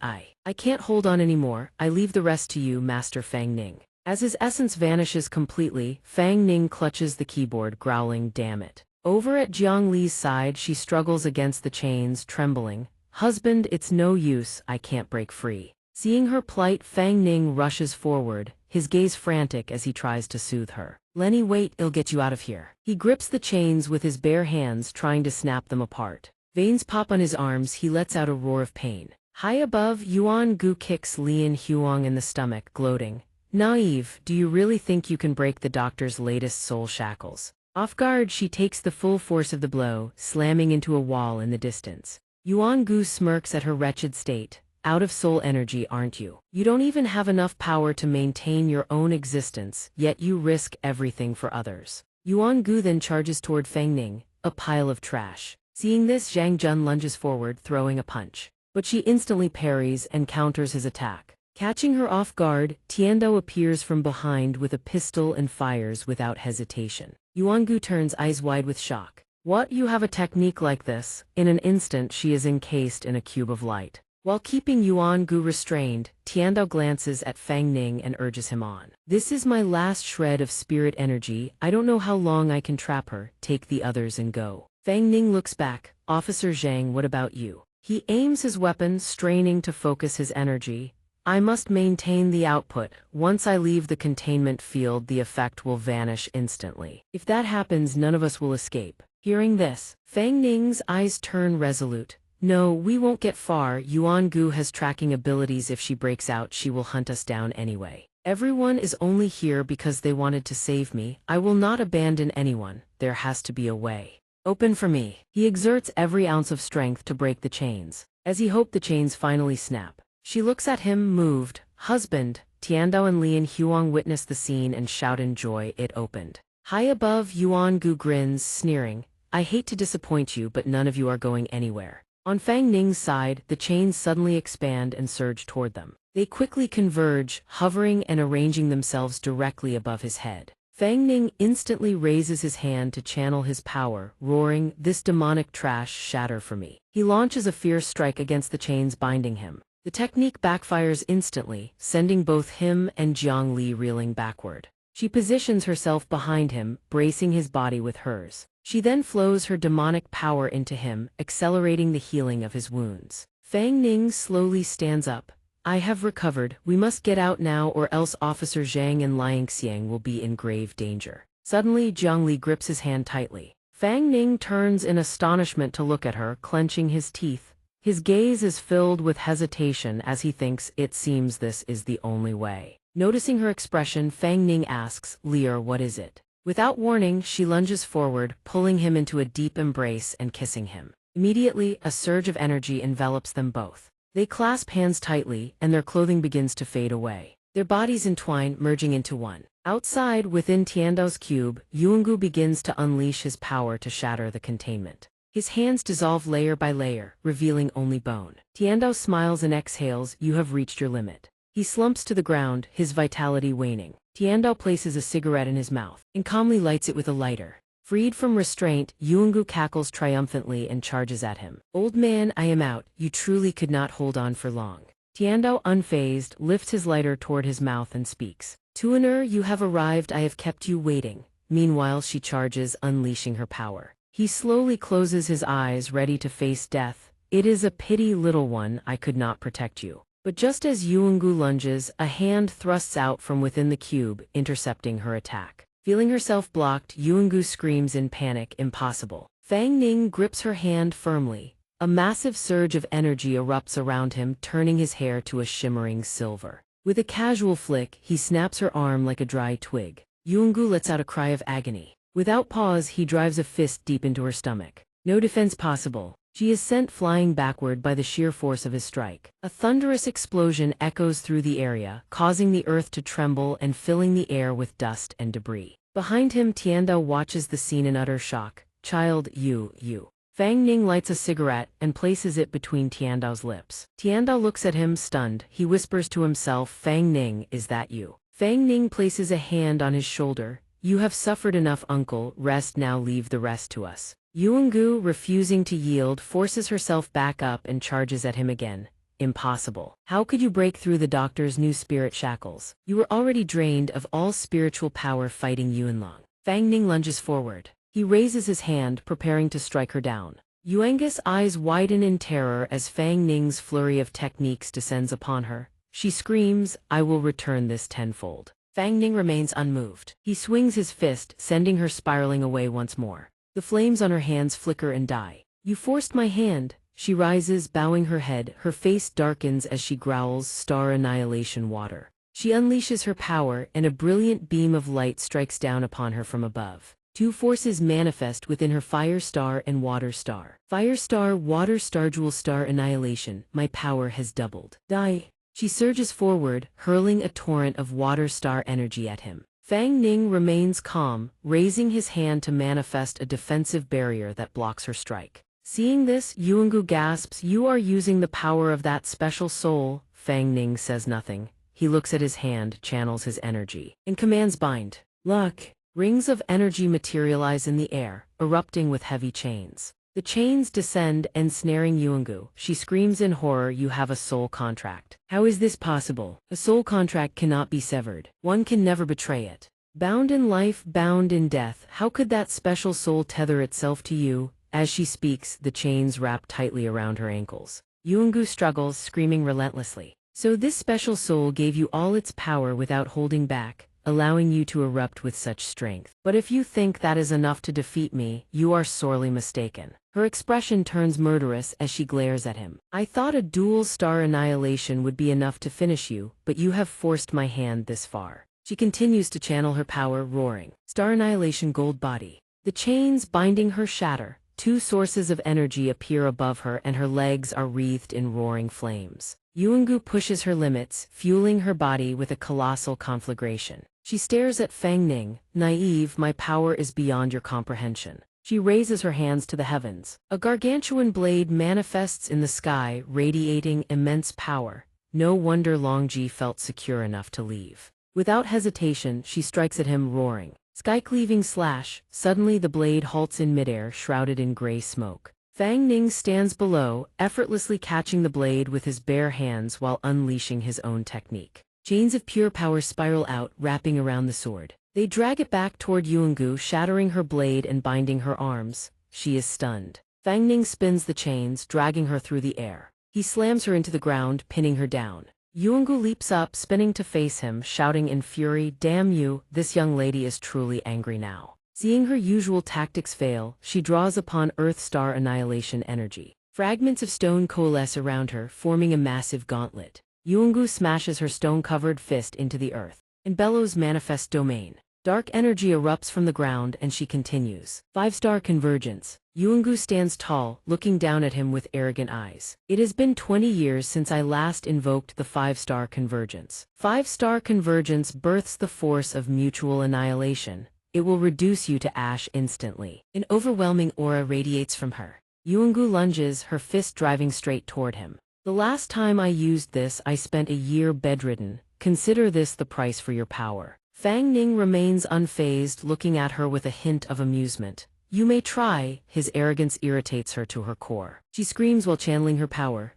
I can't hold on anymore, I leave the rest to you, Master Fang Ning. As his essence vanishes completely, Fang Ning clutches the keyboard, growling, damn it. Over at Jiang Li's side, she struggles against the chains, trembling. Husband, it's no use, I can't break free. Seeing her plight, Fang Ning rushes forward, his gaze frantic as he tries to soothe her. Lenny, wait, I'll get you out of here. He grips the chains with his bare hands, trying to snap them apart. Veins pop on his arms, he lets out a roar of pain. High above, Yuan Gu kicks Lian Huang in the stomach, gloating. Naive, do you really think you can break the doctor's latest soul shackles? Off guard, she takes the full force of the blow, slamming into a wall in the distance. Yuan Gu smirks at her wretched state. Out of soul energy, aren't you? You don't even have enough power to maintain your own existence, yet you risk everything for others. Yuan Gu then charges toward Fang Ning, a pile of trash. Seeing this, Zhang Jun lunges forward, throwing a punch. But she instantly parries and counters his attack. Catching her off guard, Tiandao appears from behind with a pistol and fires without hesitation. Yuan Gu turns, eyes wide with shock. What, you have a technique like this? In an instant, she is encased in a cube of light. While keeping Yuan Gu restrained, Tiandao glances at Fang Ning and urges him on. This is my last shred of spirit energy, I don't know how long I can trap her, take the others and go. Fang Ning looks back. Officer Zhang, what about you? He aims his weapon, straining to focus his energy. I must maintain the output. Once I leave the containment field, the effect will vanish instantly. If that happens, none of us will escape. Hearing this, Fang Ning's eyes turn resolute. No, we won't get far. Yuan Gu has tracking abilities. If she breaks out, she will hunt us down anyway. Everyone is only here because they wanted to save me. I will not abandon anyone. There has to be a way. Open for me. He exerts every ounce of strength to break the chains. As he hoped, the chains finally snap. She looks at him, moved. Husband. Tiandao and Lian Huang witness the scene and shout in joy. It opened. High above, Yuan Gu grins, sneering. I hate to disappoint you, but none of you are going anywhere. On Fang Ning's side, the chains suddenly expand and surge toward them. They quickly converge, hovering and arranging themselves directly above his head. Fang Ning instantly raises his hand to channel his power, roaring, "This demonic trash, shatter for me." He launches a fierce strike against the chains binding him. The technique backfires instantly, sending both him and Jiang Li reeling backward. She positions herself behind him, bracing his body with hers. She then flows her demonic power into him, accelerating the healing of his wounds. Fang Ning slowly stands up. I have recovered. We must get out now or else Officer Zhang and Liangxiang will be in grave danger. Suddenly Jiang Li grips his hand tightly. Fang Ning turns in astonishment to look at her, clenching his teeth. His gaze is filled with hesitation as he thinks it seems this is the only way. Noticing her expression, Fang Ning asks, "Lear, what is it?" Without warning, she lunges forward, pulling him into a deep embrace and kissing him. Immediately, a surge of energy envelops them both. They clasp hands tightly, and their clothing begins to fade away. Their bodies entwine, merging into one. Outside, within Tiandao's cube, Yuangu begins to unleash his power to shatter the containment. His hands dissolve layer by layer, revealing only bone. Tiandao smiles and exhales, "You have reached your limit." He slumps to the ground, his vitality waning. Tiandao places a cigarette in his mouth and calmly lights it with a lighter. Freed from restraint, Yuangu cackles triumphantly and charges at him. "Old man, I am out. You truly could not hold on for long." Tiandao, unfazed, lifts his lighter toward his mouth and speaks. "Tuaner, you have arrived. I have kept you waiting." Meanwhile, she charges, unleashing her power. He slowly closes his eyes, ready to face death. "It is a pity, little one, I could not protect you." But just as Yuangu lunges, a hand thrusts out from within the cube, intercepting her attack. Feeling herself blocked, Yuangu screams in panic, "Impossible." Fang Ning grips her hand firmly. A massive surge of energy erupts around him, turning his hair to a shimmering silver. With a casual flick, he snaps her arm like a dry twig. Yuangu lets out a cry of agony. Without pause, he drives a fist deep into her stomach. No defense possible. She is sent flying backward by the sheer force of his strike. A thunderous explosion echoes through the area, causing the earth to tremble and filling the air with dust and debris. Behind him, Tiandao watches the scene in utter shock. "Child, you." Fang Ning lights a cigarette and places it between Tiandao's lips. Tiandao looks at him, stunned. He whispers to himself, "Fang Ning, is that you?" Fang Ning places a hand on his shoulder. "You have suffered enough, uncle. Rest now, leave the rest to us." Yuangu, refusing to yield, forces herself back up and charges at him again. "Impossible. How could you break through the doctor's new spirit shackles? You were already drained of all spiritual power fighting Yuanlong." Fang Ning lunges forward. He raises his hand, preparing to strike her down. Yuangu's eyes widen in terror as Fang Ning's flurry of techniques descends upon her. She screams, "I will return this tenfold." Fang Ning remains unmoved. He swings his fist, sending her spiraling away once more. The flames on her hands flicker and die. "You forced my hand." She rises, bowing her head. Her face darkens as she growls, "Star annihilation water." She unleashes her power, and a brilliant beam of light strikes down upon her from above. Two forces manifest within her: fire star and water star. Fire star, water star, jewel star annihilation. My power has doubled. Die. She surges forward, hurling a torrent of water star energy at him. Fang Ning remains calm, raising his hand to manifest a defensive barrier that blocks her strike. Seeing this, Yuangu gasps, "You are using the power of that special soul." Fang Ning says nothing. He looks at his hand, channels his energy, and commands bind. Luck. Rings of energy materialize in the air, erupting with heavy chains. The chains descend, ensnaring Yuangu. She screams in horror, "You have a soul contract." "How is this possible? A soul contract cannot be severed. One can never betray it. Bound in life, bound in death. How could that special soul tether itself to you?" As she speaks, the chains wrap tightly around her ankles. Yuangu struggles, screaming relentlessly. "So this special soul gave you all its power without holding back, allowing you to erupt with such strength. But if you think that is enough to defeat me, you are sorely mistaken." Her expression turns murderous as she glares at him. "I thought a dual star annihilation would be enough to finish you, but you have forced my hand this far." She continues to channel her power, roaring, "Star annihilation, gold body." The chains binding her shatter. Two sources of energy appear above her and her legs are wreathed in roaring flames. Yuangu pushes her limits, fueling her body with a colossal conflagration. She stares at Fang Ning, "Naive, my power is beyond your comprehension." She raises her hands to the heavens. A gargantuan blade manifests in the sky, radiating immense power. No wonder Longji felt secure enough to leave. Without hesitation, she strikes at him, roaring. Sky-cleaving slash. Suddenly the blade halts in midair, shrouded in gray smoke. Fang Ning stands below, effortlessly catching the blade with his bare hands while unleashing his own technique. Chains of pure power spiral out, wrapping around the sword. They drag it back toward Yuangu, shattering her blade and binding her arms. She is stunned. Fang Ning spins the chains, dragging her through the air. He slams her into the ground, pinning her down. Yuangu leaps up, spinning to face him, shouting in fury, "Damn you, this young lady is truly angry now." Seeing her usual tactics fail, she draws upon Earth Star Annihilation energy. Fragments of stone coalesce around her, forming a massive gauntlet. Yuangu smashes her stone-covered fist into the earth. In Bellows' manifest domain, dark energy erupts from the ground and she continues. 5-star convergence. Yuangu stands tall, looking down at him with arrogant eyes. It has been 20 years since I last invoked the 5-star convergence. 5-star convergence births the force of mutual annihilation. It will reduce you to ash instantly. An overwhelming aura radiates from her. Yuangu lunges, her fist driving straight toward him. The last time I used this, I spent a year bedridden. Consider this the price for your power. Fang Ning remains unfazed, looking at her with a hint of amusement. You may try. His arrogance irritates her to her core. She screams while channeling her power.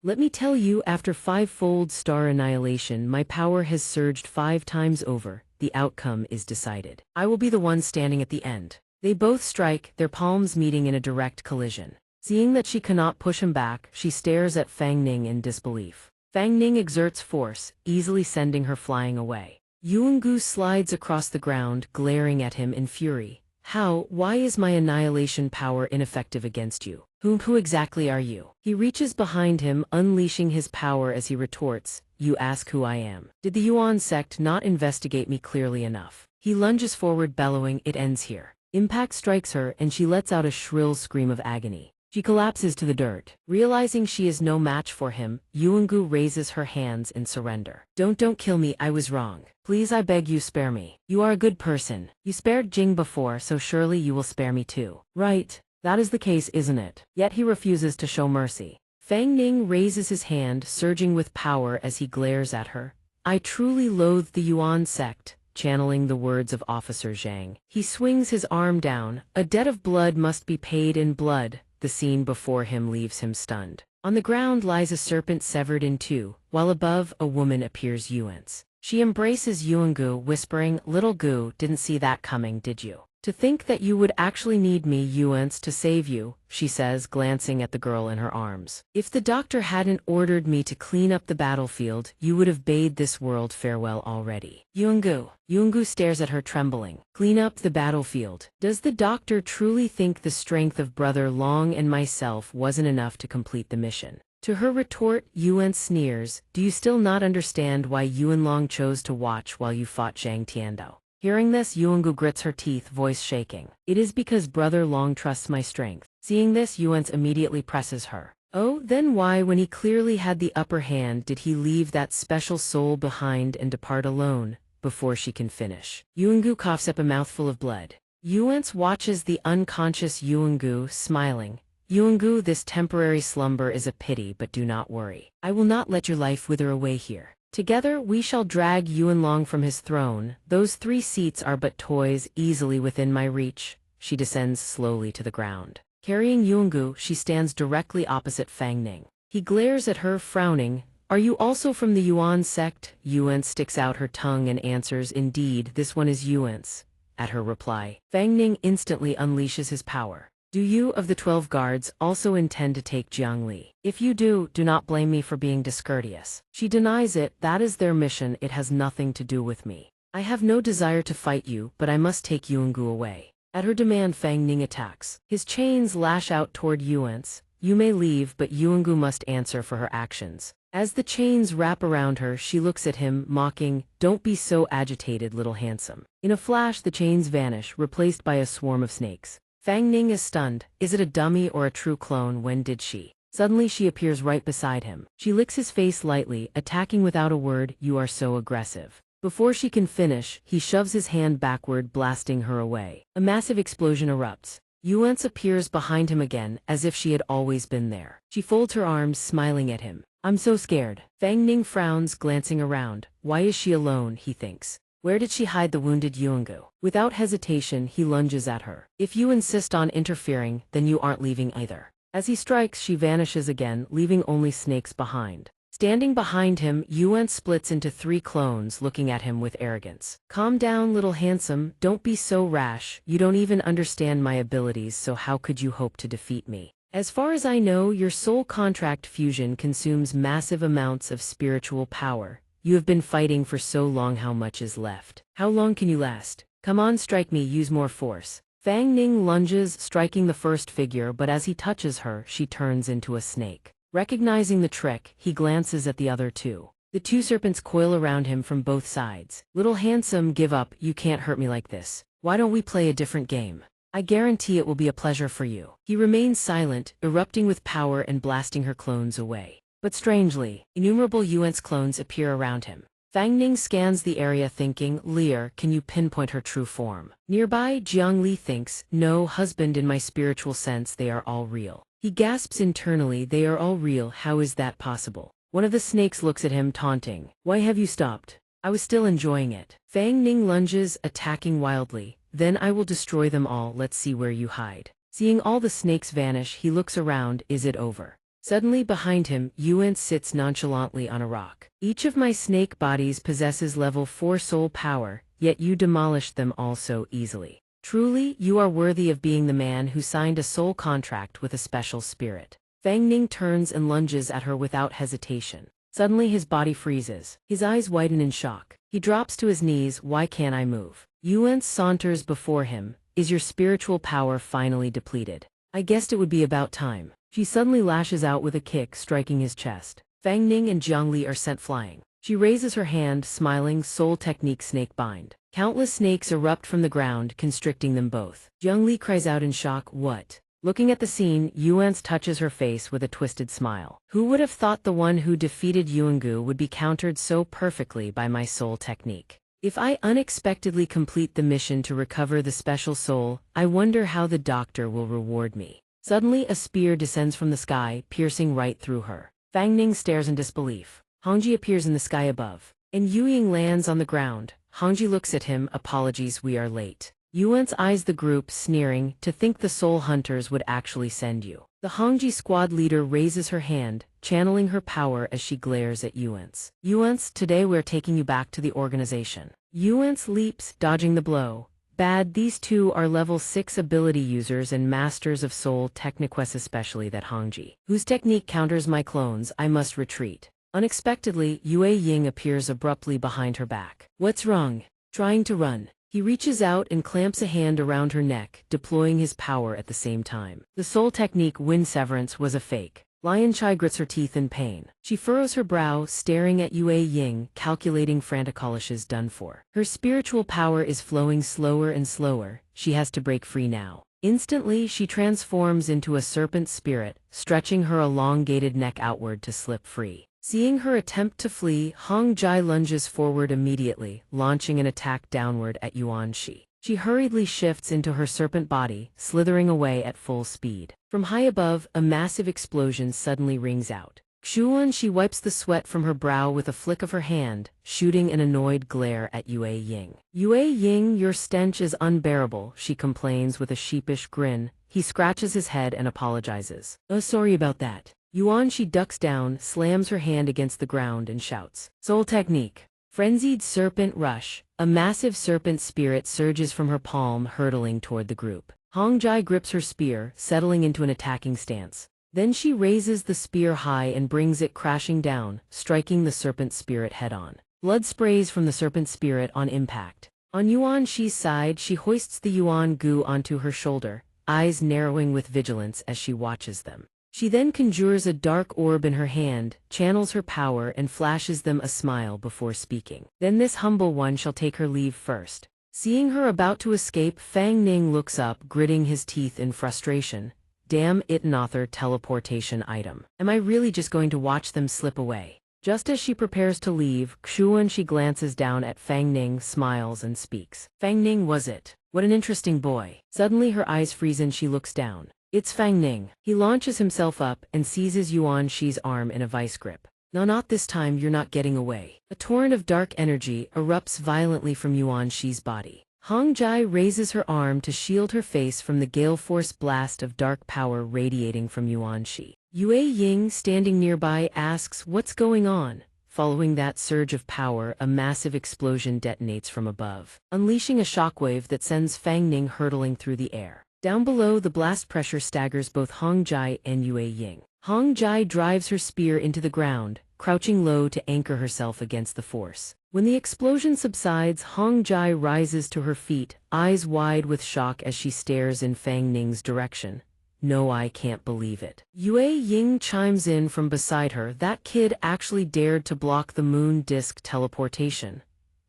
Let me tell you, after 5-fold star annihilation, my power has surged 5 times over. The outcome is decided. I will be the one standing at the end. They both strike, their palms meeting in a direct collision. Seeing that she cannot push him back, she stares at Fang Ning in disbelief. Fang Ning exerts force, easily sending her flying away. Yuangu slides across the ground, glaring at him in fury. Why is my annihilation power ineffective against you? Who exactly are you? He reaches behind him, unleashing his power as he retorts, you ask who I am. Did the Yuan sect not investigate me clearly enough? He lunges forward, bellowing, it ends here. Impact strikes her and she lets out a shrill scream of agony. She collapses to the dirt. Realizing she is no match for him, Yuangu raises her hands in surrender. Don't kill me, I was wrong. Please, I beg you, spare me. You are a good person. You spared Jing before, so surely you will spare me too. Right? That is the case, isn't it? Yet he refuses to show mercy. Fang Ning raises his hand, surging with power as he glares at her. I truly loathe the Yuan sect. Channeling the words of Officer Zhang. He swings his arm down. A debt of blood must be paid in blood. The scene before him leaves him stunned. On the ground lies a serpent severed in 2, while above, a woman appears Yuan's. She embraces Yuangu, whispering, little Gu, didn't see that coming, did you? To think that you would actually need me, Yuan's, to save you, she says, glancing at the girl in her arms. If the doctor hadn't ordered me to clean up the battlefield, you would have bade this world farewell already. Yuangu stares at her, trembling. Clean up the battlefield. Does the doctor truly think the strength of Brother Long and myself wasn't enough to complete the mission? To her retort, Yuan sneers, do you still not understand why Yuan Long chose to watch while you fought Zhang Tiandao? Hearing this, Yuangu grits her teeth, voice shaking. It is because Brother Long trusts my strength. Seeing this, Yuan immediately presses her. Oh, then why, when he clearly had the upper hand, did he leave that special soul behind and depart alone? Before she can finish, Yuangu coughs up a mouthful of blood. Yuan watches the unconscious Yuangu, smiling. Yuangu, this temporary slumber is a pity, but do not worry. I will not let your life wither away here. Together we shall drag Yuan Long from his throne. Those 3 seats are but toys, easily within my reach. She descends slowly to the ground. Carrying Yuangu, she stands directly opposite Fang Ning. He glares at her, frowning. Are you also from the Yuan sect? Yuan sticks out her tongue and answers, indeed, this one is Yuan's. At her reply, Fang Ning instantly unleashes his power. Do you, of the 12 guards, also intend to take Jiangli? If you do not blame me for being discourteous. She denies it, that is their mission, it has nothing to do with me. I have no desire to fight you, but I must take Yuangu away. At her demand, Fang Ning attacks. His chains lash out toward Yuan's. You may leave, but Yuangu must answer for her actions. As the chains wrap around her, she looks at him, mocking, don't be so agitated, little handsome. In a flash, the chains vanish, replaced by a swarm of snakes. Fang Ning is stunned. Is it a dummy or a true clone? When did she? Suddenly she appears right beside him. She licks his face lightly, attacking without a word, you are so aggressive. Before she can finish, he shoves his hand backward, blasting her away. A massive explosion erupts. Yuan appears behind him again, as if she had always been there. She folds her arms, smiling at him. I'm so scared. Fang Ning frowns, glancing around. Why is she alone, he thinks. Where did she hide the wounded Yuangu? Without hesitation, he lunges at her. If you insist on interfering, then you aren't leaving either. As he strikes, she vanishes again, leaving only snakes behind. Standing behind him, Yuan splits into 3 clones, looking at him with arrogance. Calm down, little handsome, don't be so rash. You don't even understand my abilities, so how could you hope to defeat me? As far as I know, your soul contract fusion consumes massive amounts of spiritual power. You have been fighting for so long, how much is left? How long can you last? Come on, strike me, use more force. Fang Ning lunges, striking the first figure, but as he touches her, she turns into a snake. Recognizing the trick, he glances at the other two. The two serpents coil around him from both sides. Little handsome, give up, you can't hurt me like this. Why don't we play a different game? I guarantee it will be a pleasure for you. He remains silent, erupting with power and blasting her clones away. But strangely, innumerable Yuan's clones appear around him. Fang Ning scans the area thinking, Lear, can you pinpoint her true form? Nearby, Jiang Li thinks, no, husband, in my spiritual sense they are all real. He gasps internally, they are all real, how is that possible? One of the snakes looks at him taunting. Why have you stopped? I was still enjoying it. Fang Ning lunges, attacking wildly. Then I will destroy them all, let's see where you hide. Seeing all the snakes vanish, he looks around, is it over? Suddenly behind him, Yuan sits nonchalantly on a rock. Each of my snake bodies possesses level 4 soul power, yet you demolished them all so easily. Truly, you are worthy of being the man who signed a soul contract with a special spirit. Fang Ning turns and lunges at her without hesitation. Suddenly his body freezes. His eyes widen in shock. He drops to his knees, why can't I move? Yuan saunters before him. Is your spiritual power finally depleted? I guessed it would be about time. She suddenly lashes out with a kick, striking his chest. Fang Ning and Jiang Li are sent flying. She raises her hand, smiling, soul technique snake bind. Countless snakes erupt from the ground, constricting them both. Jiang Li cries out in shock, what? Looking at the scene, Yuan touches her face with a twisted smile. Who would have thought the one who defeated Yuangu would be countered so perfectly by my soul technique? If I unexpectedly complete the mission to recover the special soul, I wonder how the doctor will reward me. Suddenly a spear descends from the sky, piercing right through her. Fang Ning stares in disbelief. Hongji appears in the sky above, and Yu Ying lands on the ground. Hongji looks at him, apologies, we are late. Yuan's eyes the group, sneering, to think the soul hunters would actually send you. The Hongji squad leader raises her hand, channeling her power as she glares at Yuan's. Yuan's, today we're taking you back to the organization. Yuan's leaps, dodging the blow. Bad, these two are level 6 ability users and masters of soul techniques, especially that Hongji, whose technique counters my clones. I must retreat. Unexpectedly, Yue Ying appears abruptly behind her back. What's wrong? Trying to run. He reaches out and clamps a hand around her neck, deploying his power at the same time. The soul technique Wind Severance was a fake. Lion Chai grits her teeth in pain. She furrows her brow, staring at Yue Ying, calculating Franticalish's done for. Her spiritual power is flowing slower and slower. She has to break free now. Instantly, she transforms into a serpent spirit, stretching her elongated neck outward to slip free. Seeing her attempt to flee, Hong Jai lunges forward immediately, launching an attack downward at Yuan Shi. She hurriedly shifts into her serpent body, slithering away at full speed. From high above, a massive explosion suddenly rings out. Xuan Shi wipes the sweat from her brow with a flick of her hand, shooting an annoyed glare at Yue Ying. Yue Ying, your stench is unbearable, she complains with a sheepish grin. He scratches his head and apologizes. Oh, sorry about that. Yuan Shi ducks down, slams her hand against the ground and shouts, Soul technique. Frenzied serpent rush. A massive serpent spirit surges from her palm, hurtling toward the group. Hong Jai grips her spear, settling into an attacking stance. Then she raises the spear high and brings it crashing down, striking the serpent spirit head-on. Blood sprays from the serpent spirit on impact. On Yuan Shi's side, she hoists the Yuan Gu onto her shoulder, eyes narrowing with vigilance as she watches them. She then conjures a dark orb in her hand, channels her power and flashes them a smile before speaking. Then this humble one shall take her leave first. Seeing her about to escape, Fang Ning looks up, gritting his teeth in frustration. Damn it, another teleportation item. Am I really just going to watch them slip away? Just as she prepares to leave, Xuan Shi glances down at Fang Ning, smiles and speaks. Fang Ning, was it? What an interesting boy. Suddenly her eyes freeze and she looks down. It's Fang Ning. He launches himself up and seizes Yuan Shi's arm in a vice grip. No, not this time, you're not getting away. A torrent of dark energy erupts violently from Yuan Shi's body. Hong Jai raises her arm to shield her face from the gale force blast of dark power radiating from Yuan Shi. Yue Ying, standing nearby, asks, what's going on? Following that surge of power, a massive explosion detonates from above, unleashing a shockwave that sends Fang Ning hurtling through the air. Down below, the blast pressure staggers both Hong Jai and Yue Ying. Hong Jai drives her spear into the ground, crouching low to anchor herself against the force. When the explosion subsides, Hong Jai rises to her feet, eyes wide with shock as she stares in Fang Ning's direction. No, I can't believe it. Yue Ying chimes in from beside her. That kid actually dared to block the moon disk teleportation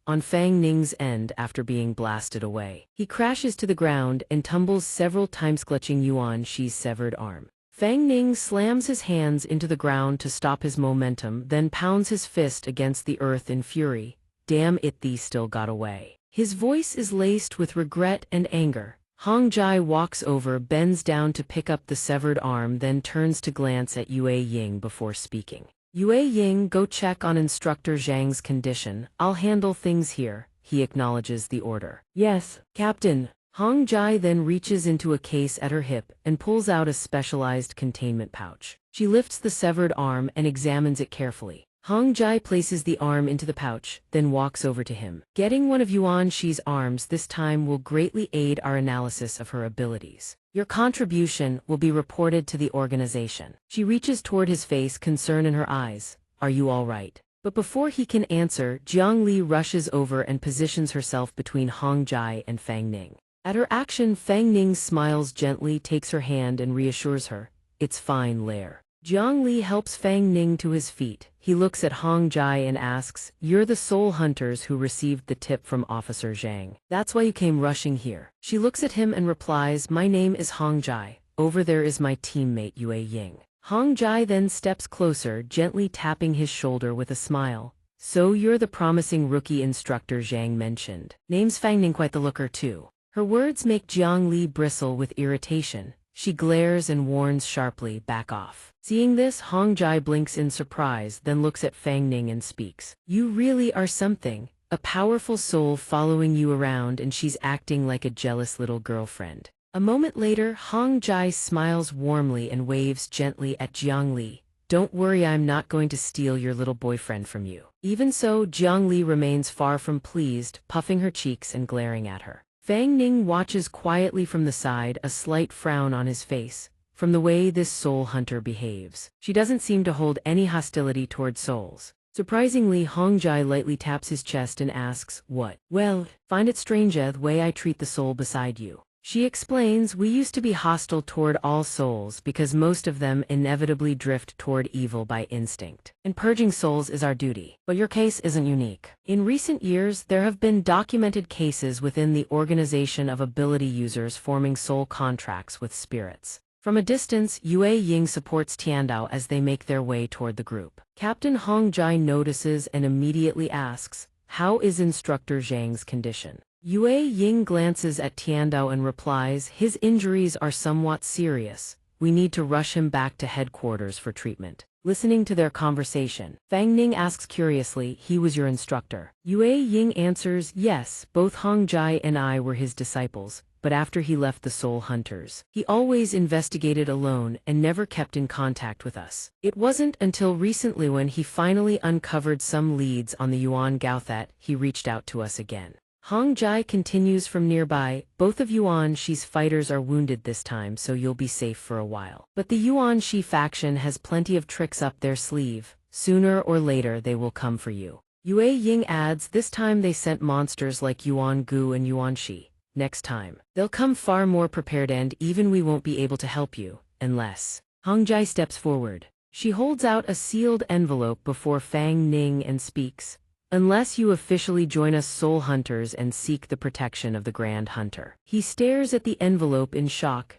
on Fang Ning's end after being blasted away. He crashes to the ground and tumbles several times, clutching Yuan Shi's severed arm. Fang Ning slams his hands into the ground to stop his momentum, then pounds his fist against the earth in fury. Damn it, thee still got away. His voice is laced with regret and anger. Hong Jai walks over, bends down to pick up the severed arm, then turns to glance at Yue Ying before speaking. Yue Ying, go check on Instructor Zhang's condition. I'll handle things here. He acknowledges the order. Yes, Captain. Hong Jai then reaches into a case at her hip and pulls out a specialized containment pouch. She lifts the severed arm and examines it carefully. Hong Jai places the arm into the pouch, then walks over to him. Getting one of Yuan Shi's arms this time will greatly aid our analysis of her abilities. Your contribution will be reported to the organization. She reaches toward his face, concern in her eyes. Are you all right? But before he can answer, Jiang Li rushes over and positions herself between Hong Jai and Fang Ning. At her action, Fang Ning smiles gently, takes her hand and reassures her. It's fine, Lair. Jiang Li helps Fang Ning to his feet. He looks at Hong Jai and asks, you're the soul hunters who received the tip from Officer Zhang. That's why you came rushing here. She looks at him and replies, my name is Hong Jai. Over there is my teammate Yue Ying. Hong Jai then steps closer, gently tapping his shoulder with a smile. So you're the promising rookie instructor Zhang mentioned. Name's Fang Ning, quite the looker too. Her words make Jiang Li bristle with irritation. She glares and warns sharply, back off. Seeing this, Hong Jai blinks in surprise, then looks at Fang Ning and speaks. You really are something. A powerful soul following you around, and she's acting like a jealous little girlfriend. A moment later, Hong Jai smiles warmly and waves gently at Jiang Li. Don't worry, I'm not going to steal your little boyfriend from you. Even so, Jiang Li remains far from pleased, puffing her cheeks and glaring at her. Fang Ning watches quietly from the side, a slight frown on his face. From the way this soul hunter behaves, she doesn't seem to hold any hostility toward souls. Surprisingly, Hong Jai lightly taps his chest and asks, what? Well, find it strange the way I treat the soul beside you. She explains, we used to be hostile toward all souls because most of them inevitably drift toward evil by instinct. And purging souls is our duty. But your case isn't unique. In recent years, there have been documented cases within the organization of ability users forming soul contracts with spirits. From a distance, Yue Ying supports Tiandao as they make their way toward the group. Captain Hong Jai notices and immediately asks, how is Instructor Zhang's condition? Yue Ying glances at Tiandao and replies, his injuries are somewhat serious. We need to rush him back to headquarters for treatment. Listening to their conversation, Fang Ning asks curiously, he was your instructor? Yue Ying answers, yes, both Hong Jai and I were his disciples, but after he left the Soul Hunters, he always investigated alone and never kept in contact with us. It wasn't until recently when he finally uncovered some leads on the Yuan Gao that he reached out to us again. Hong Jai continues from nearby, both of Yuan Shi's fighters are wounded this time, so you'll be safe for a while. But the Yuan Shi faction has plenty of tricks up their sleeve. Sooner or later they will come for you. Yue Ying adds, this time they sent monsters like Yuan Gu and Yuan Shi. Next time, they'll come far more prepared and even we won't be able to help you, unless... Hong Jai steps forward. She holds out a sealed envelope before Fang Ning and speaks. Unless you officially join us Soul Hunters and seek the protection of the Grand Hunter. He stares at the envelope in shock.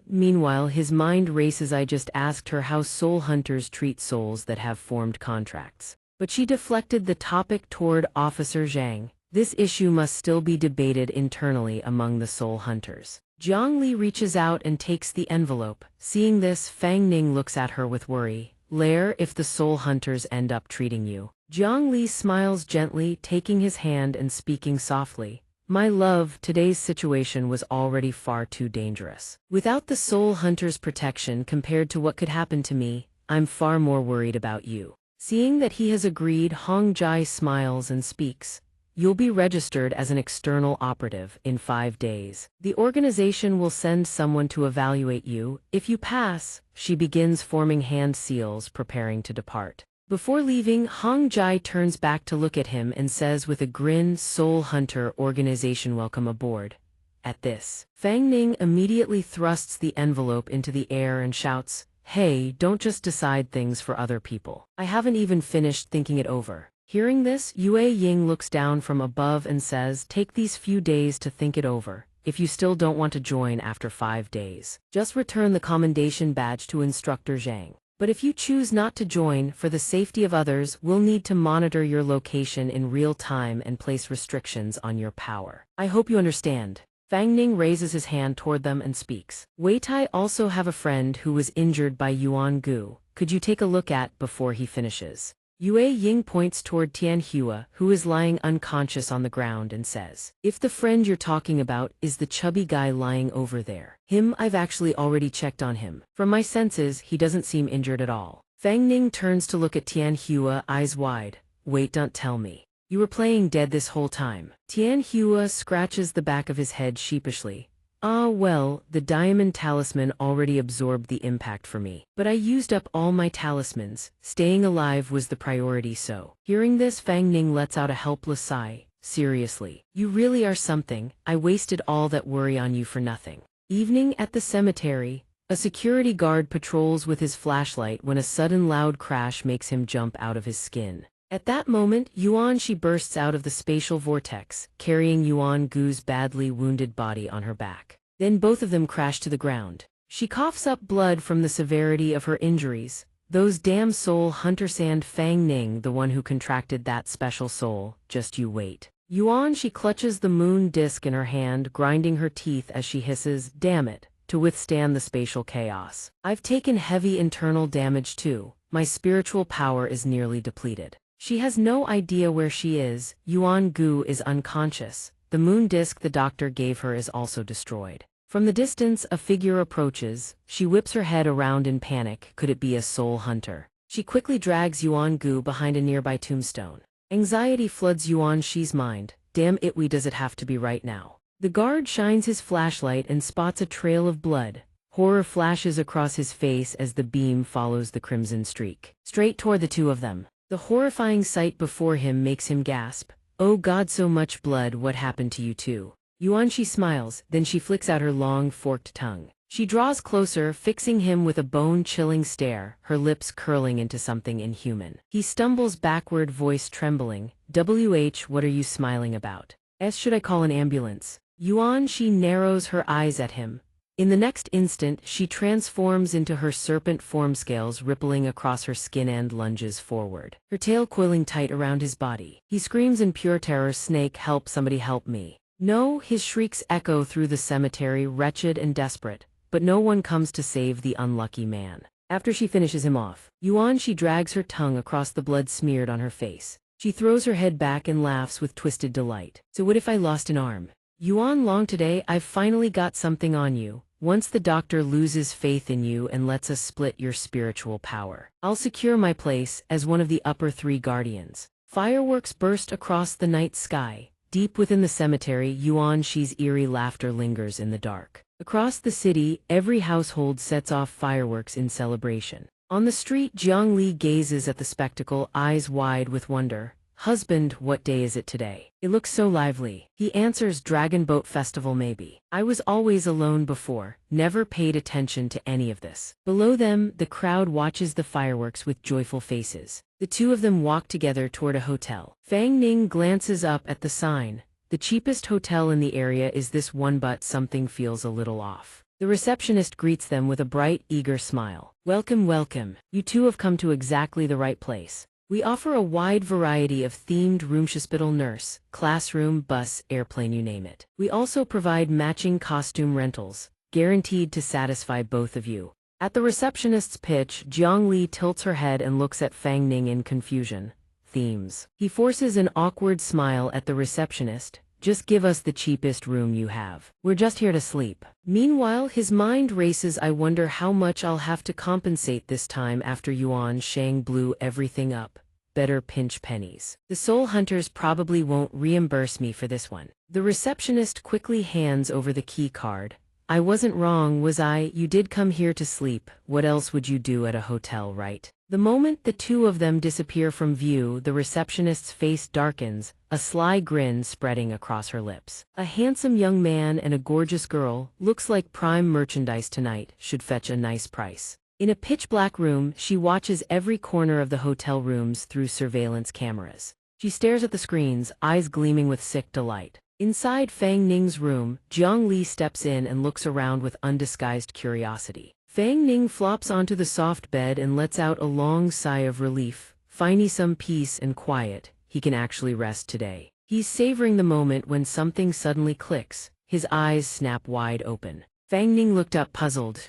Meanwhile, his mind races. I just asked her how Soul Hunters treat souls that have formed contracts. But she deflected the topic toward Officer Zhang. This issue must still be debated internally among the Soul Hunters. Jiang Li reaches out and takes the envelope. Seeing this, Fang Ning looks at her with worry. Lair, if the Soul Hunters end up treating you. Jiang Li smiles gently, taking his hand and speaking softly. My love, today's situation was already far too dangerous. Without the Soul Hunter's protection compared to what could happen to me, I'm far more worried about you. Seeing that he has agreed, Hong Jai smiles and speaks. you'll be registered as an external operative in 5 days. The organization will send someone to evaluate you. If you pass, she begins forming hand seals, preparing to depart. Before leaving, Hong Jai turns back to look at him and says with a grin, Soul Hunter organization, welcome aboard. At this, Fang Ning immediately thrusts the envelope into the air and shouts, hey, don't just decide things for other people. I haven't even finished thinking it over. Hearing this, Yue Ying looks down from above and says, take these few days to think it over. If you still don't want to join after 5 days, just return the commendation badge to Instructor Zhang. But if you choose not to join, for the safety of others, we'll need to monitor your location in real time and place restrictions on your power. I hope you understand. Fang Ning raises his hand toward them and speaks. Wei Tai also have a friend who was injured by Yuan Gu. Could you take a look at before he finishes? Yue Ying points toward Tianhua, who is lying unconscious on the ground, and says, if the friend you're talking about is the chubby guy lying over there. Him, I've actually already checked on him. From my senses, he doesn't seem injured at all. Fang Ning turns to look at Tianhua, eyes wide. Wait, don't tell me. You were playing dead this whole time. Tianhua scratches the back of his head sheepishly. Ah well, the diamond talisman already absorbed the impact for me. But I used up all my talismans. Staying alive was the priority, so. Hearing this, Fang Ning lets out a helpless sigh. Seriously, you really are something. I wasted all that worry on you for nothing. Evening at the cemetery. A security guard patrols with his flashlight when a sudden loud crash makes him jump out of his skin. At that moment, Yuan Shi bursts out of the spatial vortex, carrying Yuan Gu's badly wounded body on her back. Then both of them crash to the ground. She coughs up blood from the severity of her injuries. Those damn soul hunters, and Fang Ning, the one who contracted that special soul, just you wait. Yuan Shi clutches the moon disk in her hand, grinding her teeth as she hisses, damn it, to withstand the spatial chaos. I've taken heavy internal damage too. My spiritual power is nearly depleted. She has no idea where she is. Yuan Gu is unconscious. The moon disk the doctor gave her is also destroyed. From the distance, a figure approaches. She whips her head around in panic. Could it be a soul hunter? She quickly drags Yuan Gu behind a nearby tombstone. Anxiety floods Yuan Shi's mind. Damn it, does it have to be right now? The guard shines his flashlight and spots a trail of blood. Horror flashes across his face as the beam follows the crimson streak, straight toward the two of them. The horrifying sight before him makes him gasp. Oh God, so much blood, what happened to you two? Yuan Shi smiles, then she flicks out her long, forked tongue. She draws closer, fixing him with a bone-chilling stare, her lips curling into something inhuman. He stumbles backward, voice trembling. WH, what are you smiling about? Should I call an ambulance? Yuan Shi narrows her eyes at him. In the next instant, she transforms into her serpent form, scales rippling across her skin and lunges forward, her tail coiling tight around his body. He screams in pure terror, snake, help, somebody help me. No, his shrieks echo through the cemetery, wretched and desperate, but no one comes to save the unlucky man. After she finishes him off, Yuan Shi drags her tongue across the blood smeared on her face. She throws her head back and laughs with twisted delight. So what if I lost an arm? Yuan Long, today I've finally got something on you. Once the doctor loses faith in you and lets us split your spiritual power, I'll secure my place as one of the upper 3 guardians. Fireworks burst across the night sky. Deep within the cemetery, Yuan Shi's eerie laughter lingers in the dark. Across the city, every household sets off fireworks in celebration. On the street, Jiang Li gazes at the spectacle, eyes wide with wonder. Husband, what day is it today? It looks so lively. He answers, Dragon Boat Festival maybe. I was always alone before, never paid attention to any of this. Below them, the crowd watches the fireworks with joyful faces. The two of them walk together toward a hotel. Fang Ning glances up at the sign. The cheapest hotel in the area is this one, but something feels a little off. The receptionist greets them with a bright, eager smile. Welcome, welcome. You two have come to exactly the right place. We offer a wide variety of themed rooms: hospital, nurse, classroom, bus, airplane, you name it. We also provide matching costume rentals, guaranteed to satisfy both of you. At the receptionist's pitch, Jiang Li tilts her head and looks at Fang Ning in confusion. Themes. He forces an awkward smile at the receptionist. Just give us the cheapest room you have. We're just here to sleep. Meanwhile, his mind races. I wonder how much I'll have to compensate this time after Yuan Shang blew everything up. better pinch pennies. The soul hunters probably won't reimburse me for this one. The receptionist quickly hands over the key card. I wasn't wrong, was I? You did come here to sleep. What else would you do at a hotel, right? The moment the two of them disappear from view, the receptionist's face darkens, a sly grin spreading across her lips. A handsome young man and a gorgeous girl, looks like prime merchandise tonight, should fetch a nice price. In a pitch-black room, she watches every corner of the hotel rooms through surveillance cameras. She stares at the screens, eyes gleaming with sick delight. Inside Fang Ning's room, Jiang Li steps in and looks around with undisguised curiosity. Fang Ning flops onto the soft bed and lets out a long sigh of relief. Finally some peace and quiet, he can actually rest today. He's savoring the moment when something suddenly clicks. His eyes snap wide open. Fang Ning looked up puzzled.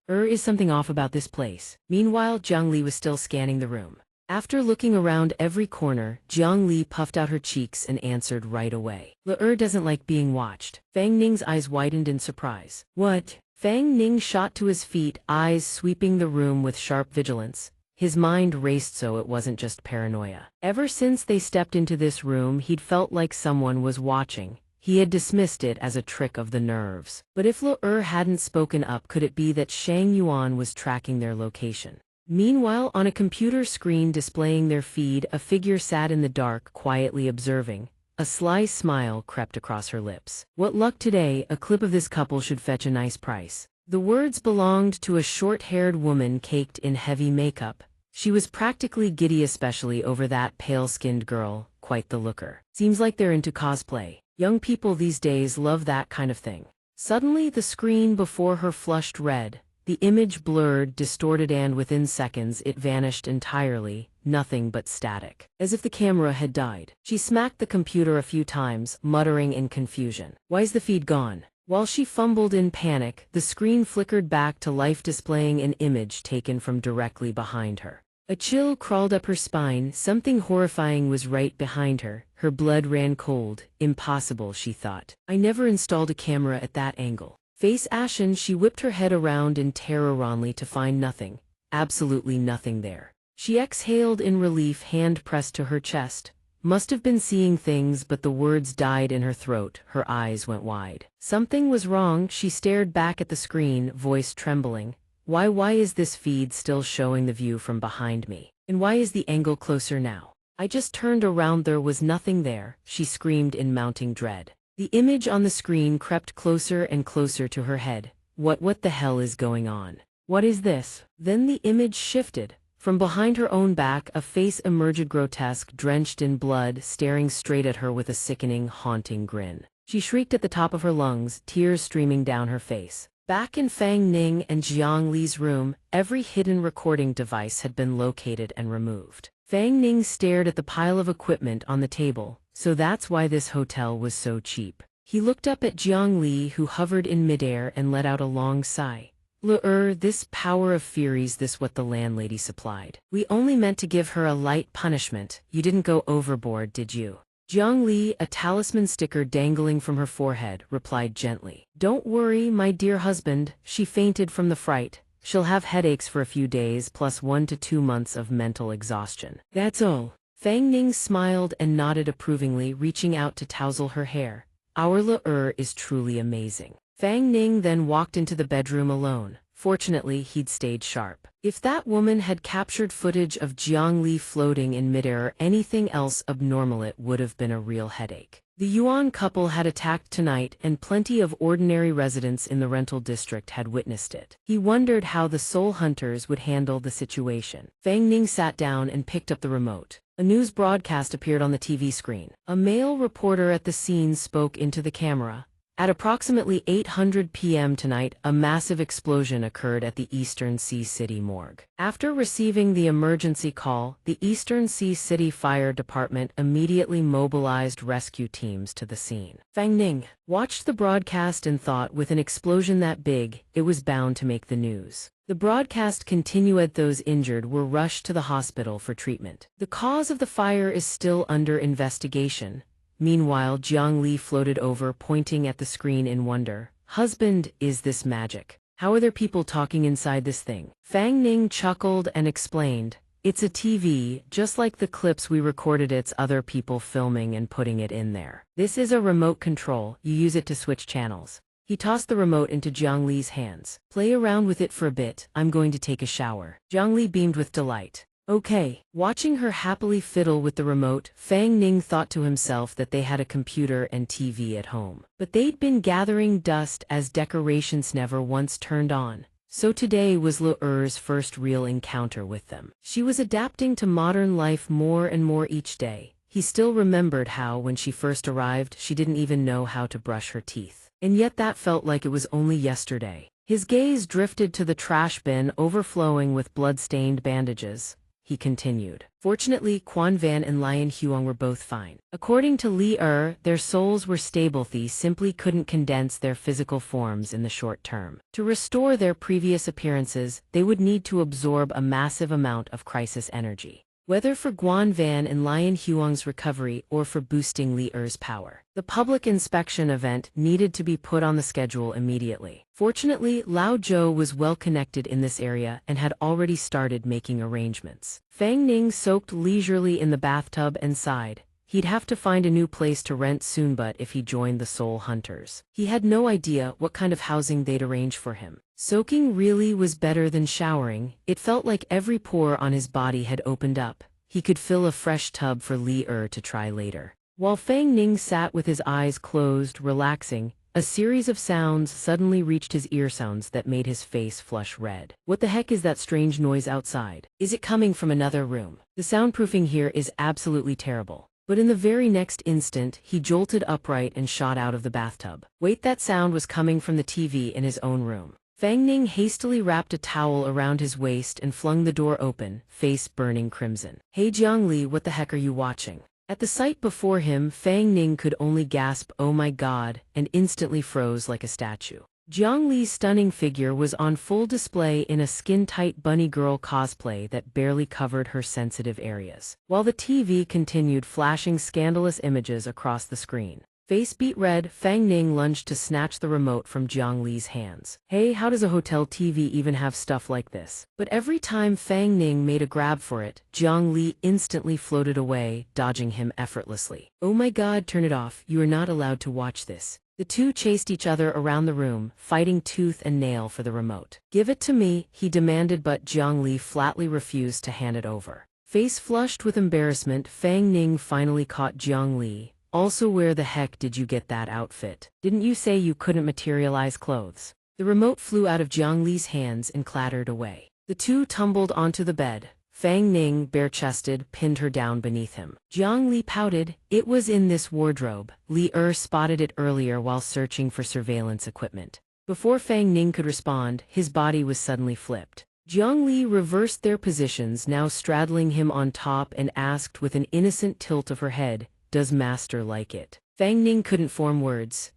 Is something off about this place? Meanwhile, Jiang Li was still scanning the room. After looking around every corner, Jiang Li puffed out her cheeks and answered right away. Doesn't like being watched. Fang Ning's eyes widened in surprise. What? Fang Ning shot to his feet, eyes sweeping the room with sharp vigilance. His mind raced so it wasn't just paranoia. Ever since they stepped into this room, he'd felt like someone was watching. He had dismissed it as a trick of the nerves. But if hadn't spoken up, could it be that Shang Yuan was tracking their location? Meanwhile, on a computer screen displaying their feed, a figure sat in the dark, quietly observing. A sly smile crept across her lips. What luck today, a clip of this couple should fetch a nice price. The words belonged to a short-haired woman caked in heavy makeup. She was practically giddy, especially over that pale-skinned girl, quite the looker. Seems like they're into cosplay. Young people these days love that kind of thing. Suddenly the screen before her flushed red. The image blurred, distorted, and within seconds it vanished entirely, nothing but static. As if the camera had died. She smacked the computer a few times, muttering in confusion. Why's the feed gone? While she fumbled in panic, the screen flickered back to life, displaying an image taken from directly behind her. A chill crawled up her spine, something horrifying was right behind her. Her blood ran cold. Impossible, she thought. I never installed a camera at that angle. Face ashen, she whipped her head around in terror only to find nothing. Absolutely nothing there. She exhaled in relief, hand pressed to her chest. Must have been seeing things, but the words died in her throat. Her eyes went wide. Something was wrong. She stared back at the screen, voice trembling. Why is this feed still showing the view from behind me? And why is the angle closer now? I just turned around, there was nothing there, she screamed in mounting dread. The image on the screen crept closer and closer to her head. What the hell is going on? What is this? Then the image shifted. From behind her own back, a face emerged, grotesque, drenched in blood, staring straight at her with a sickening, haunting grin. She shrieked at the top of her lungs, tears streaming down her face. Back in Fang Ning and Jiang Li's room, every hidden recording device had been located and removed. Fang Ning stared at the pile of equipment on the table. So that's why this hotel was so cheap. He looked up at Jiang Li, who hovered in midair, and let out a long sigh. This power of Fury's this what the landlady supplied. We only meant to give her a light punishment. You didn't go overboard, did you? Jiang Li, a talisman sticker dangling from her forehead, replied gently. Don't worry, my dear husband, she fainted from the fright. She'll have headaches for a few days, plus 1 to 2 months of mental exhaustion. That's all. Fang Ning smiled and nodded approvingly, reaching out to tousle her hair. Our is truly amazing. Fang Ning then walked into the bedroom alone. Fortunately, he'd stayed sharp. If that woman had captured footage of Jiang Li floating in midair or anything else abnormal, it would have been a real headache. The Yuan couple had attacked tonight, and plenty of ordinary residents in the rental district had witnessed it. He wondered how the soul hunters would handle the situation. Fang Ning sat down and picked up the remote. A news broadcast appeared on the TV screen. A male reporter at the scene spoke into the camera. At approximately 8:00 p.m. tonight, a massive explosion occurred at the Eastern Sea City morgue. After receiving the emergency call, the Eastern Sea City Fire Department immediately mobilized rescue teams to the scene. Fang Ning watched the broadcast and thought, with an explosion that big, it was bound to make the news. The broadcast continued. Those injured were rushed to the hospital for treatment. The cause of the fire is still under investigation. Meanwhile, Jiang Li floated over, pointing at the screen in wonder. Husband, is this magic? How are there people talking inside this thing? Fang Ning chuckled and explained. It's a TV, just like the clips we recorded. It's other people filming and putting it in there. This is a remote control, you use it to switch channels. He tossed the remote into Jiang Li's hands. Play around with it for a bit, I'm going to take a shower. Jiang Li beamed with delight. Okay. Watching her happily fiddle with the remote, Fang Ning thought to himself that they had a computer and TV at home. But they'd been gathering dust as decorations never once turned on. So today was Lu Er's first real encounter with them. She was adapting to modern life more and more each day. He still remembered how, when she first arrived, she didn't even know how to brush her teeth. And yet that felt like it was only yesterday. His gaze drifted to the trash bin overflowing with blood-stained bandages. He continued. Fortunately, Quan Van and Lian Huang were both fine. According to Li their souls were stable. They simply couldn't condense their physical forms in the short term. To restore their previous appearances, they would need to absorb a massive amount of crisis energy. Whether for Guan Van and Lian Huang's recovery or for boosting Li power. The public inspection event needed to be put on the schedule immediately. Fortunately, Lao Zhou was well connected in this area and had already started making arrangements. Fang Ning soaked leisurely in the bathtub and sighed. He'd have to find a new place to rent soon, but if he joined the Soul Hunters, he had no idea what kind of housing they'd arrange for him. Soaking really was better than showering. It felt like every pore on his body had opened up. He could fill a fresh tub for Li to try later. While Fang Ning sat with his eyes closed, relaxing, a series of sounds suddenly reached his ear, sounds that made his face flush red. What the heck is that strange noise outside? Is it coming from another room? The soundproofing here is absolutely terrible. But in the very next instant, he jolted upright and shot out of the bathtub. Wait, that sound was coming from the TV in his own room. Fang Ning hastily wrapped a towel around his waist and flung the door open, face burning crimson. Hey Jiang Li, what the heck are you watching? At the sight before him, Fang Ning could only gasp, "Oh my God," and instantly froze like a statue. Jiang Li's stunning figure was on full display in a skin-tight bunny girl cosplay that barely covered her sensitive areas, while the TV continued flashing scandalous images across the screen. Face beat red, Fang Ning lunged to snatch the remote from Jiang Li's hands. Hey, how does a hotel TV even have stuff like this? But every time Fang Ning made a grab for it, Jiang Li instantly floated away, dodging him effortlessly. Oh my God, turn it off, you are not allowed to watch this. The two chased each other around the room, fighting tooth and nail for the remote. Give it to me, he demanded, but Jiang Li flatly refused to hand it over. Face flushed with embarrassment, Fang Ning finally caught Jiang Li. Also, where the heck did you get that outfit? Didn't you say you couldn't materialize clothes? The remote flew out of Jiang Li's hands and clattered away. The two tumbled onto the bed. Fang Ning, bare-chested, pinned her down beneath him. Jiang Li pouted. It was in this wardrobe. Li spotted it earlier while searching for surveillance equipment. Before Fang Ning could respond, his body was suddenly flipped. Jiang Li reversed their positions, now straddling him on top, and asked with an innocent tilt of her head, "Does master like it?" Fang Ning couldn't form words.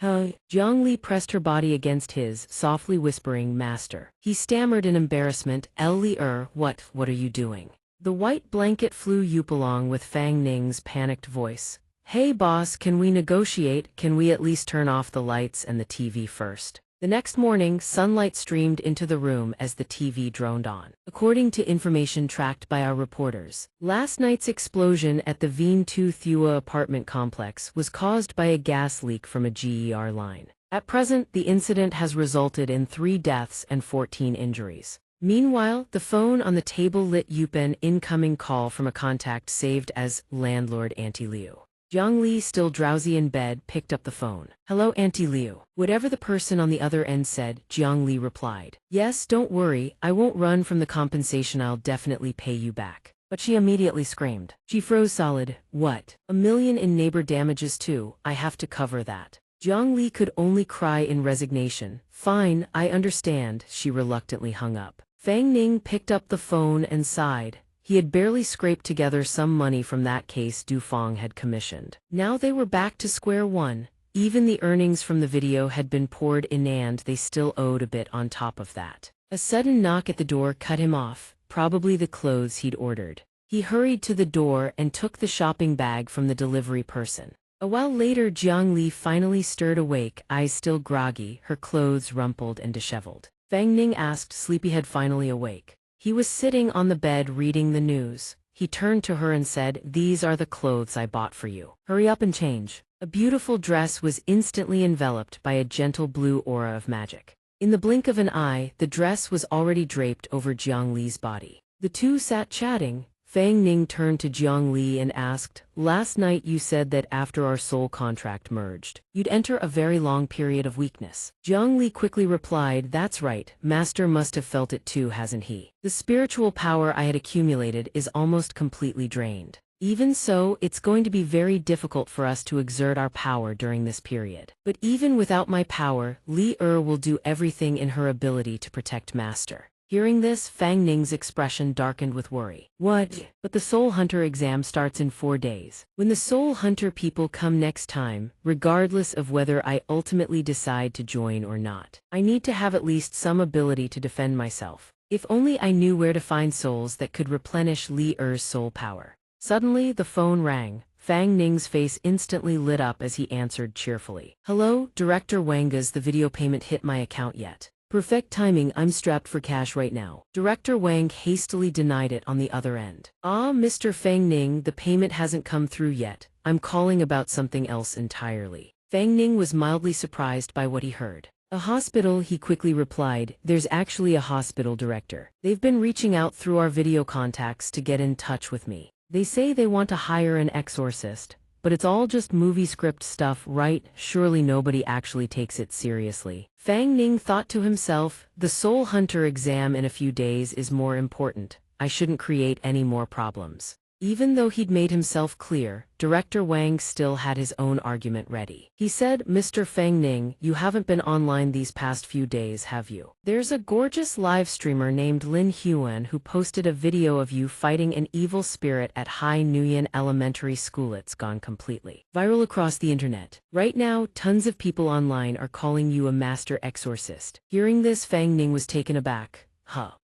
Jiang Li pressed her body against his, softly whispering, "Master." He stammered in embarrassment, Li what are you doing?" The white blanket flew along with Fang Ning's panicked voice. "Hey boss, can we negotiate? Can we at least turn off the lights and the TV first?" The next morning, sunlight streamed into the room as the TV droned on. According to information tracked by our reporters, last night's explosion at the Veen 2 Thua apartment complex was caused by a gas leak from a GER line. At present, the incident has resulted in 3 deaths and 14 injuries. Meanwhile, the phone on the table lit up an incoming call from a contact saved as landlord Auntie Liu. Jiang Li, still drowsy in bed, picked up the phone. "Hello, Auntie Liu." Whatever the person on the other end said, Jiang Li replied. "Yes, don't worry, I won't run from the compensation, I'll definitely pay you back." But she immediately screamed. She froze solid. "What? $1 million in neighbor damages too? I have to cover that." Jiang Li could only cry in resignation. "Fine, I understand," she reluctantly hung up. Fang Ning picked up the phone and sighed. He had barely scraped together some money from that case Du Feng had commissioned. Now they were back to square one. Even the earnings from the video had been poured in and they still owed a bit on top of that. A sudden knock at the door cut him off, probably the clothes he'd ordered. He hurried to the door and took the shopping bag from the delivery person. A while later, Jiang Li finally stirred awake, eyes still groggy, her clothes rumpled and disheveled. Fang Ning asked, sleepyhead finally awake. He was sitting on the bed reading the news. He turned to her and said, "These are the clothes I bought for you. Hurry up and change." A beautiful dress was instantly enveloped by a gentle blue aura of magic. In the blink of an eye, the dress was already draped over Jiang Li's body. The two sat chatting. Fang Ning turned to Jiang Li and asked, "Last night you said that after our soul contract merged, you'd enter a very long period of weakness." Jiang Li quickly replied, "That's right, Master must have felt it too, hasn't he? The spiritual power I had accumulated is almost completely drained. Even so, it's going to be very difficult for us to exert our power during this period. But even without my power, Li will do everything in her ability to protect Master." Hearing this, Fang Ning's expression darkened with worry. "What? But the Soul Hunter exam starts in 4 days. When the Soul Hunter people come next time, regardless of whether I ultimately decide to join or not, I need to have at least some ability to defend myself. If only I knew where to find souls that could replenish Li Er's soul power." Suddenly, the phone rang. Fang Ning's face instantly lit up as he answered cheerfully. "Hello, Director Wanga's the video payment hit my account yet?" "Perfect timing, I'm strapped for cash right now." Director Wang hastily denied it on the other end. "Ah, Mr. Fang Ning, the payment hasn't come through yet. I'm calling about something else entirely." Fang Ning was mildly surprised by what he heard. "A hospital," he quickly replied. "There's actually a hospital, Director. They've been reaching out through our video contacts to get in touch with me. They say they want to hire an exorcist. But it's all just movie script stuff, right? Surely nobody actually takes it seriously." Fang Ning thought to himself, the Soul Hunter exam in a few days is more important. I shouldn't create any more problems. Even though he'd made himself clear, Director Wang still had his own argument ready. He said, "Mr. Fang Ning, you haven't been online these past few days, have you? There's a gorgeous live streamer named Lin Huan who posted a video of you fighting an evil spirit at Hai Nguyen Elementary School. It's gone completely viral across the internet. Right now, tons of people online are calling you a master exorcist." Hearing this, Fang Ning was taken aback.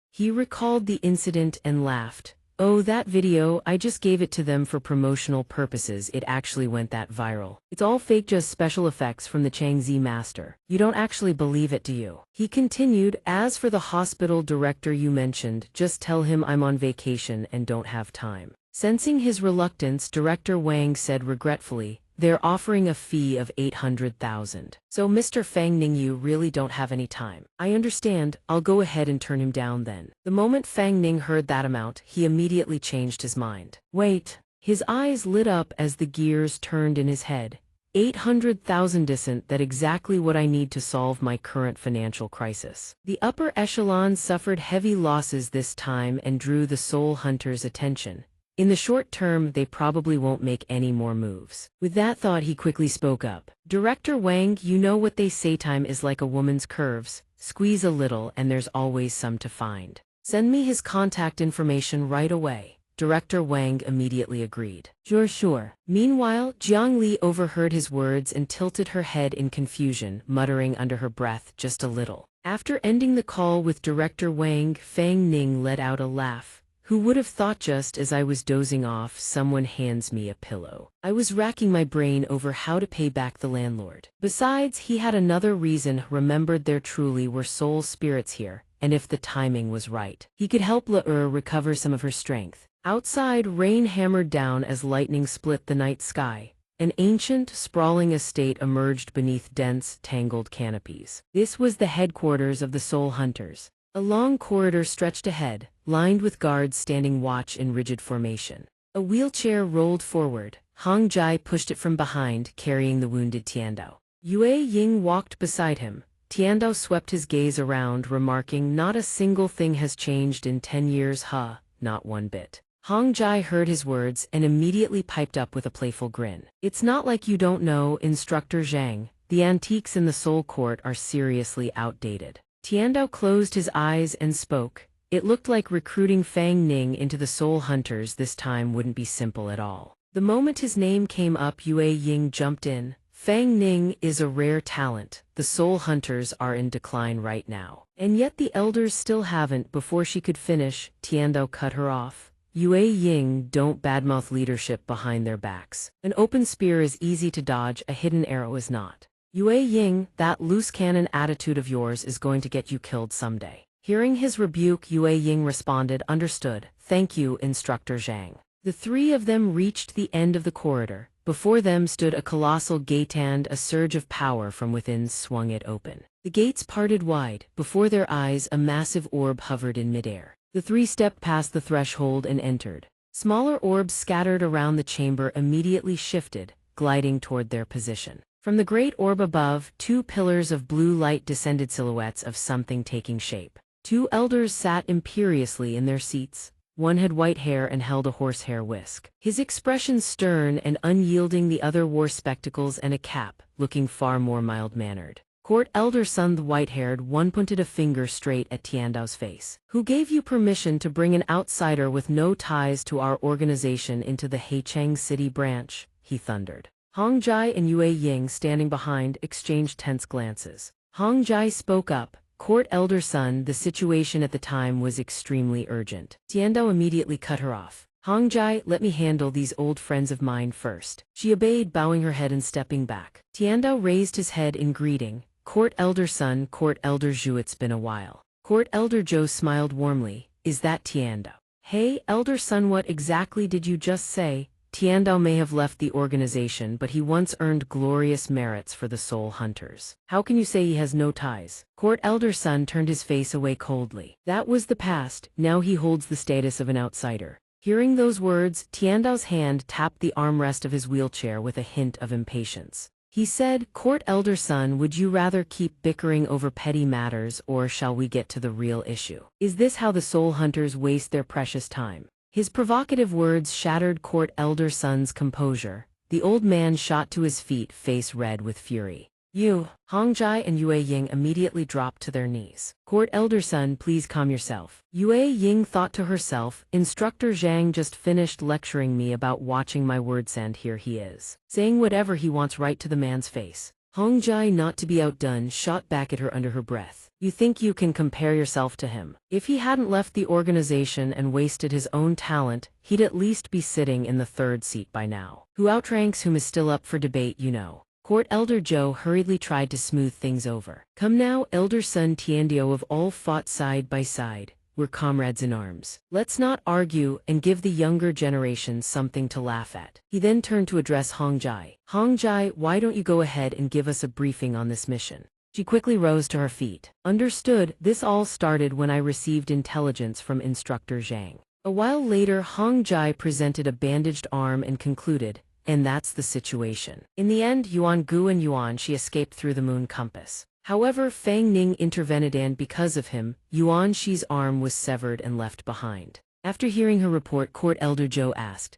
He recalled the incident and laughed. "Oh, that video, I just gave it to them for promotional purposes. It actually went that viral. It's all fake, just special effects from the Xianxia master. You don't actually believe it, do you?" He continued, "As for the hospital director you mentioned, just tell him I'm on vacation and don't have time." Sensing his reluctance, Director Wang said regretfully, "They're offering a fee of 800,000. So Mr. Fang Ning, you really don't have any time. I understand, I'll go ahead and turn him down then." The moment Fang Ning heard that amount, he immediately changed his mind. "Wait." His eyes lit up as the gears turned in his head. 800,000 isn't that exactly what I need to solve my current financial crisis? The upper echelon suffered heavy losses this time and drew the Soul Hunter's attention. In the short term, they probably won't make any more moves. With that thought, he quickly spoke up. "Director Wang, you know what they say, time is like a woman's curves. Squeeze a little and there's always some to find. Send me his contact information right away." Director Wang immediately agreed. Sure. Meanwhile, Jiang Li overheard his words and tilted her head in confusion, muttering under her breath, "Just a little." After ending the call with Director Wang, Fang Ning let out a laugh. "Who would have thought, just as I was dozing off, someone hands me a pillow. I was racking my brain over how to pay back the landlord." Besides, he had another reason, remembered there truly were soul spirits here, and if the timing was right, he could help Li recover some of her strength. Outside, rain hammered down as lightning split the night sky. An ancient, sprawling estate emerged beneath dense, tangled canopies. This was the headquarters of the Soul Hunters. A long corridor stretched ahead, lined with guards standing watch in rigid formation. A wheelchair rolled forward. Hong Jai pushed it from behind, carrying the wounded Tiandao. Yue Ying walked beside him. Tiandao swept his gaze around, remarking, "Not a single thing has changed in 10 years, not one bit." Hong Jai heard his words and immediately piped up with a playful grin. "It's not like you don't know, Instructor Zhang. The antiques in the Soul Court are seriously outdated." Tiandao closed his eyes and spoke. It looked like recruiting Fang Ning into the Soul Hunters this time wouldn't be simple at all. The moment his name came up, Yue Ying jumped in. "Fang Ning is a rare talent. The Soul Hunters are in decline right now. And yet the elders still haven't." Before she could finish, Tiandao cut her off. "Yue Ying, don't badmouth leadership behind their backs. An open spear is easy to dodge, a hidden arrow is not. Yue Ying, that loose cannon attitude of yours is going to get you killed someday." Hearing his rebuke, Yue Ying responded, "Understood, thank you, Instructor Zhang." The three of them reached the end of the corridor. Before them stood a colossal gate, and a surge of power from within swung it open. The gates parted wide. Before their eyes, a massive orb hovered in midair. The three stepped past the threshold and entered. Smaller orbs scattered around the chamber immediately shifted, gliding toward their position. From the great orb above, two pillars of blue light descended, silhouettes of something taking shape. Two elders sat imperiously in their seats. One had white hair and held a horsehair whisk. His expression stern and unyielding, the other wore spectacles and a cap, looking far more mild-mannered. Court Elder Sun, the white-haired one, pointed a finger straight at Tiandao's face. "Who gave you permission to bring an outsider with no ties to our organization into the Heicheng City branch?" he thundered. Hong Jai and Yue Ying, standing behind, exchanged tense glances. Hong Jai spoke up. "Court Elder Sun, the situation at the time was extremely urgent." Tiandao immediately cut her off. "Hong Jai, let me handle these old friends of mine first." She obeyed, bowing her head and stepping back. Tiandao raised his head in greeting. "Court Elder Sun, Court Elder Zhu, it's been a while." Court Elder Zhou smiled warmly. "Is that Tiandao?" "Hey, Elder Sun, what exactly did you just say?" Tiandao may have left the organization, but he once earned glorious merits for the Soul Hunters. "How can you say he has no ties?" Court Elder Sun turned his face away coldly. "That was the past, now he holds the status of an outsider." Hearing those words, Tiandao's hand tapped the armrest of his wheelchair with a hint of impatience. He said, "Court Elder Sun, would you rather keep bickering over petty matters, or shall we get to the real issue? Is this how the Soul Hunters waste their precious time?" His provocative words shattered Court Elder Sun's composure. The old man shot to his feet, face red with fury. "You!" Hong Jai and Yue Ying immediately dropped to their knees. "Court Elder Sun, please calm yourself." Yue Ying thought to herself, "Instructor Zhang just finished lecturing me about watching my words, and here he is, saying whatever he wants right to the man's face." Hong Jai, not to be outdone, shot back at her under her breath. "You think you can compare yourself to him? If he hadn't left the organization and wasted his own talent, he'd at least be sitting in the third seat by now. Who outranks whom is still up for debate, you know." Court Elder Zhou hurriedly tried to smooth things over. "Come now, Elder Sun Tiandio, have all fought side by side. We're comrades in arms. Let's not argue and give the younger generation something to laugh at." He then turned to address Hong Jai. "Hong Jai, why don't you go ahead and give us a briefing on this mission?" She quickly rose to her feet. "Understood, this all started when I received intelligence from Instructor Zhang." A while later, Hong Jai presented a bandaged arm and concluded, "And that's the situation. In the end, Yuan Gu and Yuan Shi escaped through the moon compass. However, Fang Ning intervened, and because of him, Yuan Shi's arm was severed and left behind." After hearing her report, Court Elder Zhou asked,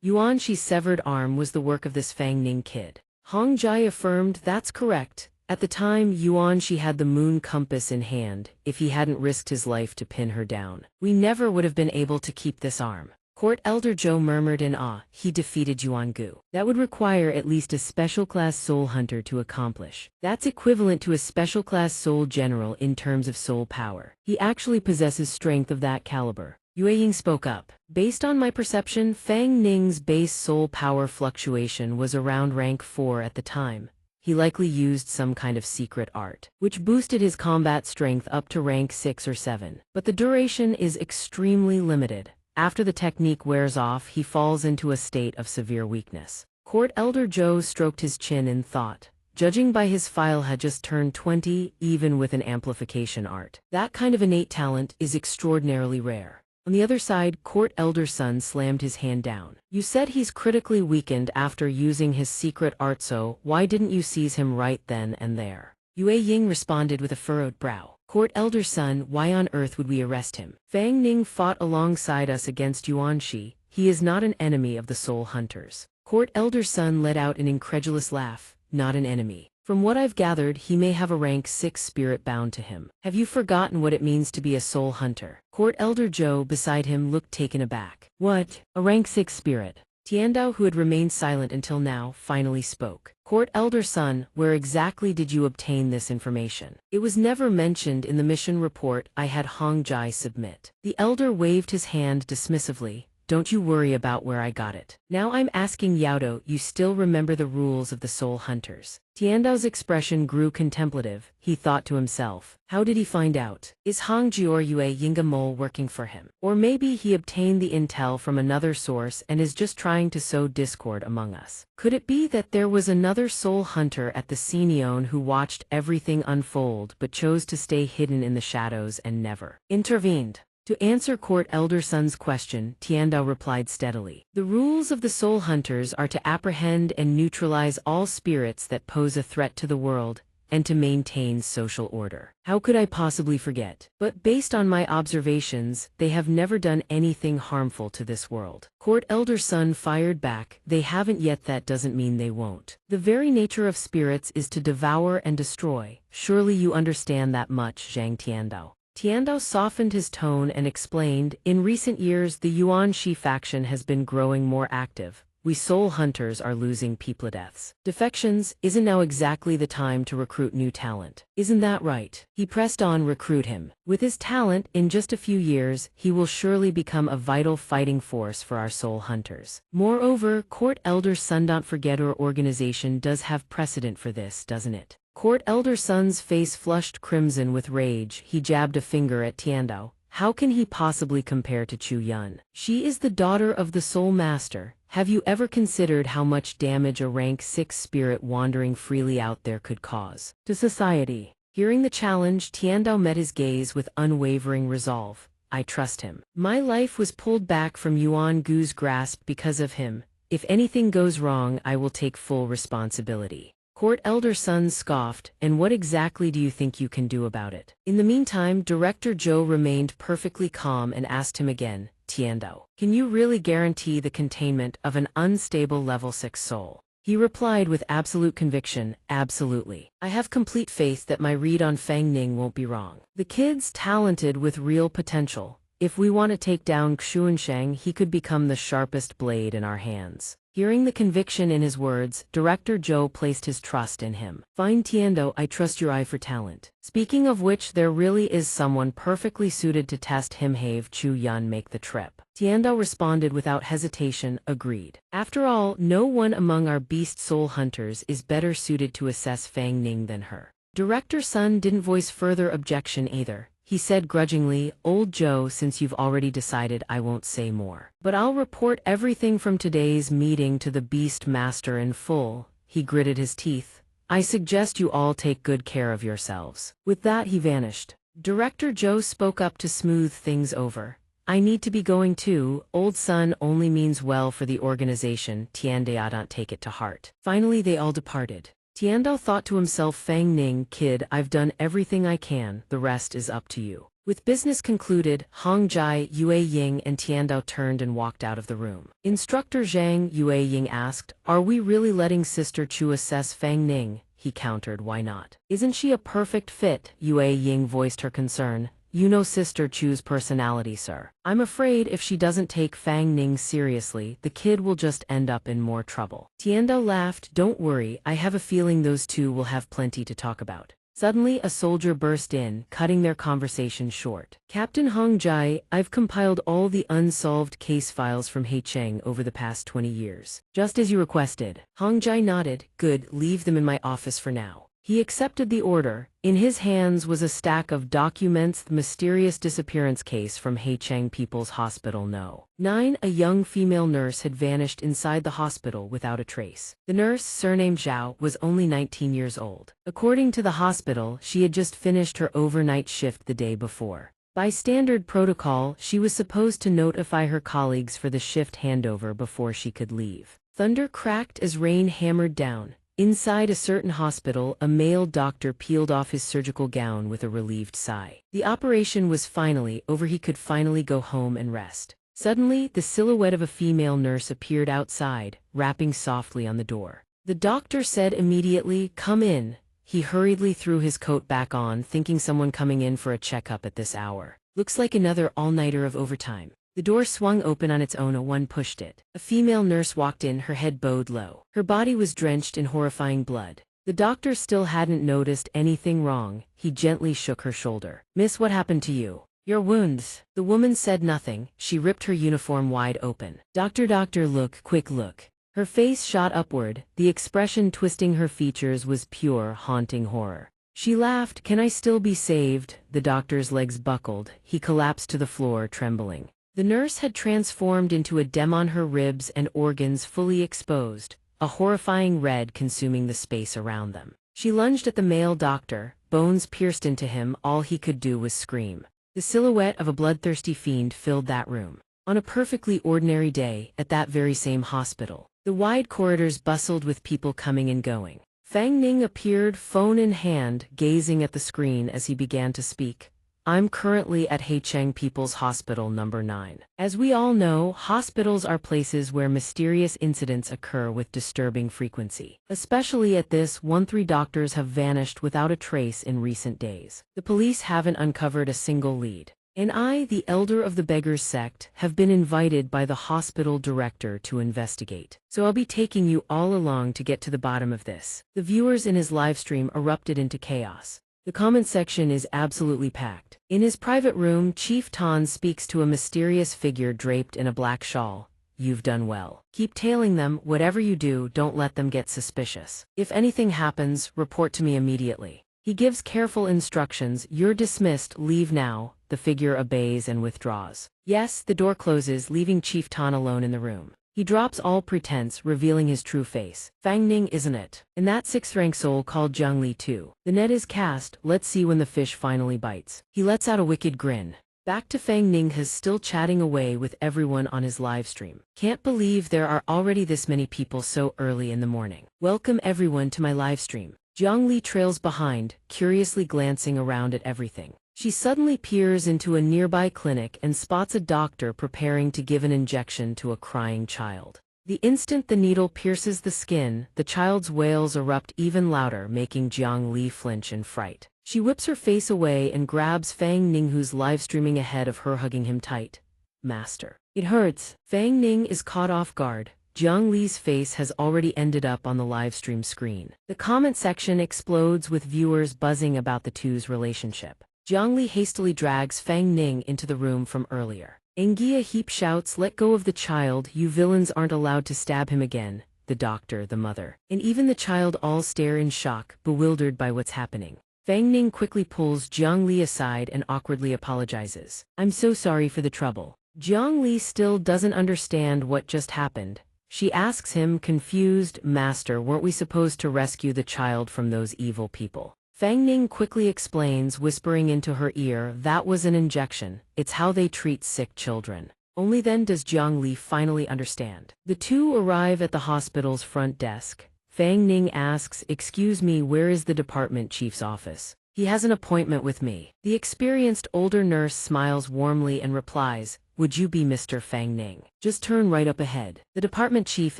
"Yuan Shi's severed arm was the work of this Fang Ning kid?" Hong Jai affirmed, "That's correct. At the time, Yuan Shi had the moon compass in hand. If he hadn't risked his life to pin her down, we never would have been able to keep this arm." Court Elder Zhou murmured in awe. "He defeated Yuan Gu. That would require at least a special-class soul hunter to accomplish. That's equivalent to a special-class soul general in terms of soul power. He actually possesses strength of that caliber." Yue Ying spoke up. "Based on my perception, Fang Ning's base soul power fluctuation was around rank 4 at the time. He likely used some kind of secret art, which boosted his combat strength up to rank 6 or 7. But the duration is extremely limited. After the technique wears off, he falls into a state of severe weakness." Court Elder Zhou stroked his chin in thought. Judging by his file, had just turned 20, even with an amplification art. That kind of innate talent is extraordinarily rare. On the other side, Court Elder Sun slammed his hand down. "You said he's critically weakened after using his secret art, so why didn't you seize him right then and there?" Yue Ying responded with a furrowed brow. "Court Elder Sun, why on earth would we arrest him? Fang Ning fought alongside us against Yuan Shi. He is not an enemy of the Soul Hunters." Court Elder Sun let out an incredulous laugh. "Not an enemy. From what I've gathered, he may have a rank 6 spirit bound to him. Have you forgotten what it means to be a soul hunter?" Court Elder Zhou beside him looked taken aback. "What? A rank 6 spirit?" Tiandao, who had remained silent until now, finally spoke. "Court Elder Sun, where exactly did you obtain this information? It was never mentioned in the mission report I had Hong Jai submit." The elder waved his hand dismissively. don't you worry about where I got it. Now I'm asking Yaodo, you still remember the rules of the soul hunters? Tiandao's expression grew contemplative. He thought to himself, how did he find out? Is Hong Jior Yue Yinga Mole working for him? Or maybe he obtained the intel from another source and is just trying to sow discord among us. Could it be that there was another soul hunter at the Senion who watched everything unfold but chose to stay hidden in the shadows and never intervened? To answer Court Elder Sun's question, Tiandao replied steadily. The rules of the soul hunters are to apprehend and neutralize all spirits that pose a threat to the world, and to maintain social order. How could I possibly forget? But based on my observations, they have never done anything harmful to this world. Court Elder Sun fired back, they haven't yet, that doesn't mean they won't. The very nature of spirits is to devour and destroy. Surely you understand that much, Zhang Tiandao. Tiandao softened his tone and explained, in recent years the Yuan Shi faction has been growing more active. We soul hunters are losing people deaths. Defections, isn't now exactly the time to recruit new talent. Isn't that right? He pressed on, recruit him. With his talent, in just a few years, he will surely become a vital fighting force for our soul hunters. Moreover, Court Elder Sun, don't forget our organization does have precedent for this, doesn't it? Court Elder Sun's face flushed crimson with rage. He jabbed a finger at Tiandao. How can he possibly compare to Chu Yun? She is the daughter of the Soul Master. Have you ever considered how much damage a rank 6 spirit wandering freely out there could cause to society? Hearing the challenge, Tiandao met his gaze with unwavering resolve. I trust him. My life was pulled back from Yuan Gu's grasp because of him. If anything goes wrong, I will take full responsibility. Court Elder Sun scoffed, and what exactly do you think you can do about it? In the meantime, Director Zhou remained perfectly calm and asked him again, Tiandao, can you really guarantee the containment of an unstable level 6 soul? He replied with absolute conviction, absolutely. I have complete faith that my read on Fang Ning won't be wrong. The kid's talented with real potential. If we want to take down Xuansheng, he could become the sharpest blade in our hands. Hearing the conviction in his words, Director Zhou placed his trust in him. Fine Tiandao, I trust your eye for talent. Speaking of which, there really is someone perfectly suited to test him. Have Chu Yun make the trip. Tiandao responded without hesitation, agreed. After all, no one among our beast soul hunters is better suited to assess Fang Ning than her. Director Sun didn't voice further objection either. He said grudgingly, Old Joe, since you've already decided, I won't say more. But I'll report everything from today's meeting to the Beast Master in full. He gritted his teeth. I suggest you all take good care of yourselves. With that he vanished. Director Joe spoke up to smooth things over. I need to be going too. Old Sun only means well for the organization. Tiandao, don't take it to heart. Finally they all departed. Tiandao thought to himself, Fang Ning, kid, I've done everything I can, the rest is up to you. With business concluded, Hong Jai, Yue Ying and Tiandao turned and walked out of the room. Instructor Zhang, Yue Ying asked, are we really letting Sister Chu assess Fang Ning? He countered, why not? Isn't she a perfect fit? Yue Ying voiced her concern. You know Sister Chu's personality, sir. I'm afraid if she doesn't take Fang Ning seriously, the kid will just end up in more trouble. Tiandao laughed, don't worry, I have a feeling those two will have plenty to talk about. Suddenly a soldier burst in, cutting their conversation short. Captain Hong Jai, I've compiled all the unsolved case files from Heicheng over the past 20 years. Just as you requested. Hong Jai nodded, good, leave them in my office for now. He accepted the order. In his hands was a stack of documents. The mysterious disappearance case from Heicheng People's Hospital No. 9. A young female nurse had vanished inside the hospital without a trace. The nurse, surnamed Zhao, was only 19 years old. According to the hospital, she had just finished her overnight shift the day before. By standard protocol, she was supposed to notify her colleagues for the shift handover before she could leave. Thunder cracked as rain hammered down. Inside a certain hospital, a male doctor peeled off his surgical gown with a relieved sigh. The operation was finally over. He could finally go home and rest. Suddenly, the silhouette of a female nurse appeared outside, rapping softly on the door. The doctor said immediately, come in. He hurriedly threw his coat back on, thinking someone coming in for a checkup at this hour. Looks like another all-nighter of overtime. The door swung open on its own. One pushed it. A female nurse walked in, her head bowed low. Her body was drenched in horrifying blood. The doctor still hadn't noticed anything wrong. He gently shook her shoulder. Miss, what happened to you? Your wounds. The woman said nothing. She ripped her uniform wide open. Doctor, look, quick look. Her face shot upward. The expression twisting her features was pure, haunting horror. She laughed. Can I still be saved? The doctor's legs buckled. He collapsed to the floor, trembling. The nurse had transformed into a demon, her ribs and organs fully exposed, a horrifying red consuming the space around them. She lunged at the male doctor, bones pierced into him. All he could do was scream. The silhouette of a bloodthirsty fiend filled that room. On a perfectly ordinary day, at that very same hospital, the wide corridors bustled with people coming and going. Fang Ning appeared, phone in hand, gazing at the screen as he began to speak. I'm currently at Haicheng People's Hospital number 9. As we all know, hospitals are places where mysterious incidents occur with disturbing frequency. Especially at this one, 3 doctors have vanished without a trace in recent days. The police haven't uncovered a single lead. And I, the elder of the Beggars sect, have been invited by the hospital director to investigate. So I'll be taking you all along to get to the bottom of this. The viewers in his livestream erupted into chaos. The comment section is absolutely packed. In his private room, Chief Tan speaks to a mysterious figure draped in a black shawl. You've done well. Keep tailing them. Whatever you do, don't let them get suspicious. If anything happens, report to me immediately. He gives careful instructions. You're dismissed. Leave now. The figure obeys and withdraws. Yes, the door closes, leaving Chief Tan alone in the room. He drops all pretense, revealing his true face. Fang Ning, isn't it? And that 6th-rank soul called Zhang Li too. The net is cast. Let's see when the fish finally bites. He lets out a wicked grin. Back to Fang Ning, who's still chatting away with everyone on his live stream. Can't believe there are already this many people so early in the morning. Welcome everyone to my live stream. Zhang Li trails behind, curiously glancing around at everything. She suddenly peers into a nearby clinic and spots a doctor preparing to give an injection to a crying child. The instant the needle pierces the skin, the child's wails erupt even louder, making Zhang Li flinch in fright. She whips her face away and grabs Fang Ning, who's live streaming ahead of her, hugging him tight. Master. It hurts. Fang Ning is caught off guard. Zhang Li's face has already ended up on the livestream screen. The comment section explodes with viewers buzzing about the two's relationship. Zhang Li hastily drags Fang Ning into the room from earlier. Engia Heap shouts, let go of the child, you villains aren't allowed to stab him again. The doctor, the mother, and even the child all stare in shock, bewildered by what's happening. Fang Ning quickly pulls Zhang Li aside and awkwardly apologizes. I'm so sorry for the trouble. Zhang Li still doesn't understand what just happened. She asks him, confused, Master, weren't we supposed to rescue the child from those evil people? Fang Ning quickly explains, whispering into her ear, that was an injection. It's how they treat sick children. Only then does Zhang Li finally understand. The two arrive at the hospital's front desk. Fang Ning asks, excuse me, where is the department chief's office? He has an appointment with me. The experienced older nurse smiles warmly and replies, would you be Mr. Fang Ning? Just turn right up ahead. The department chief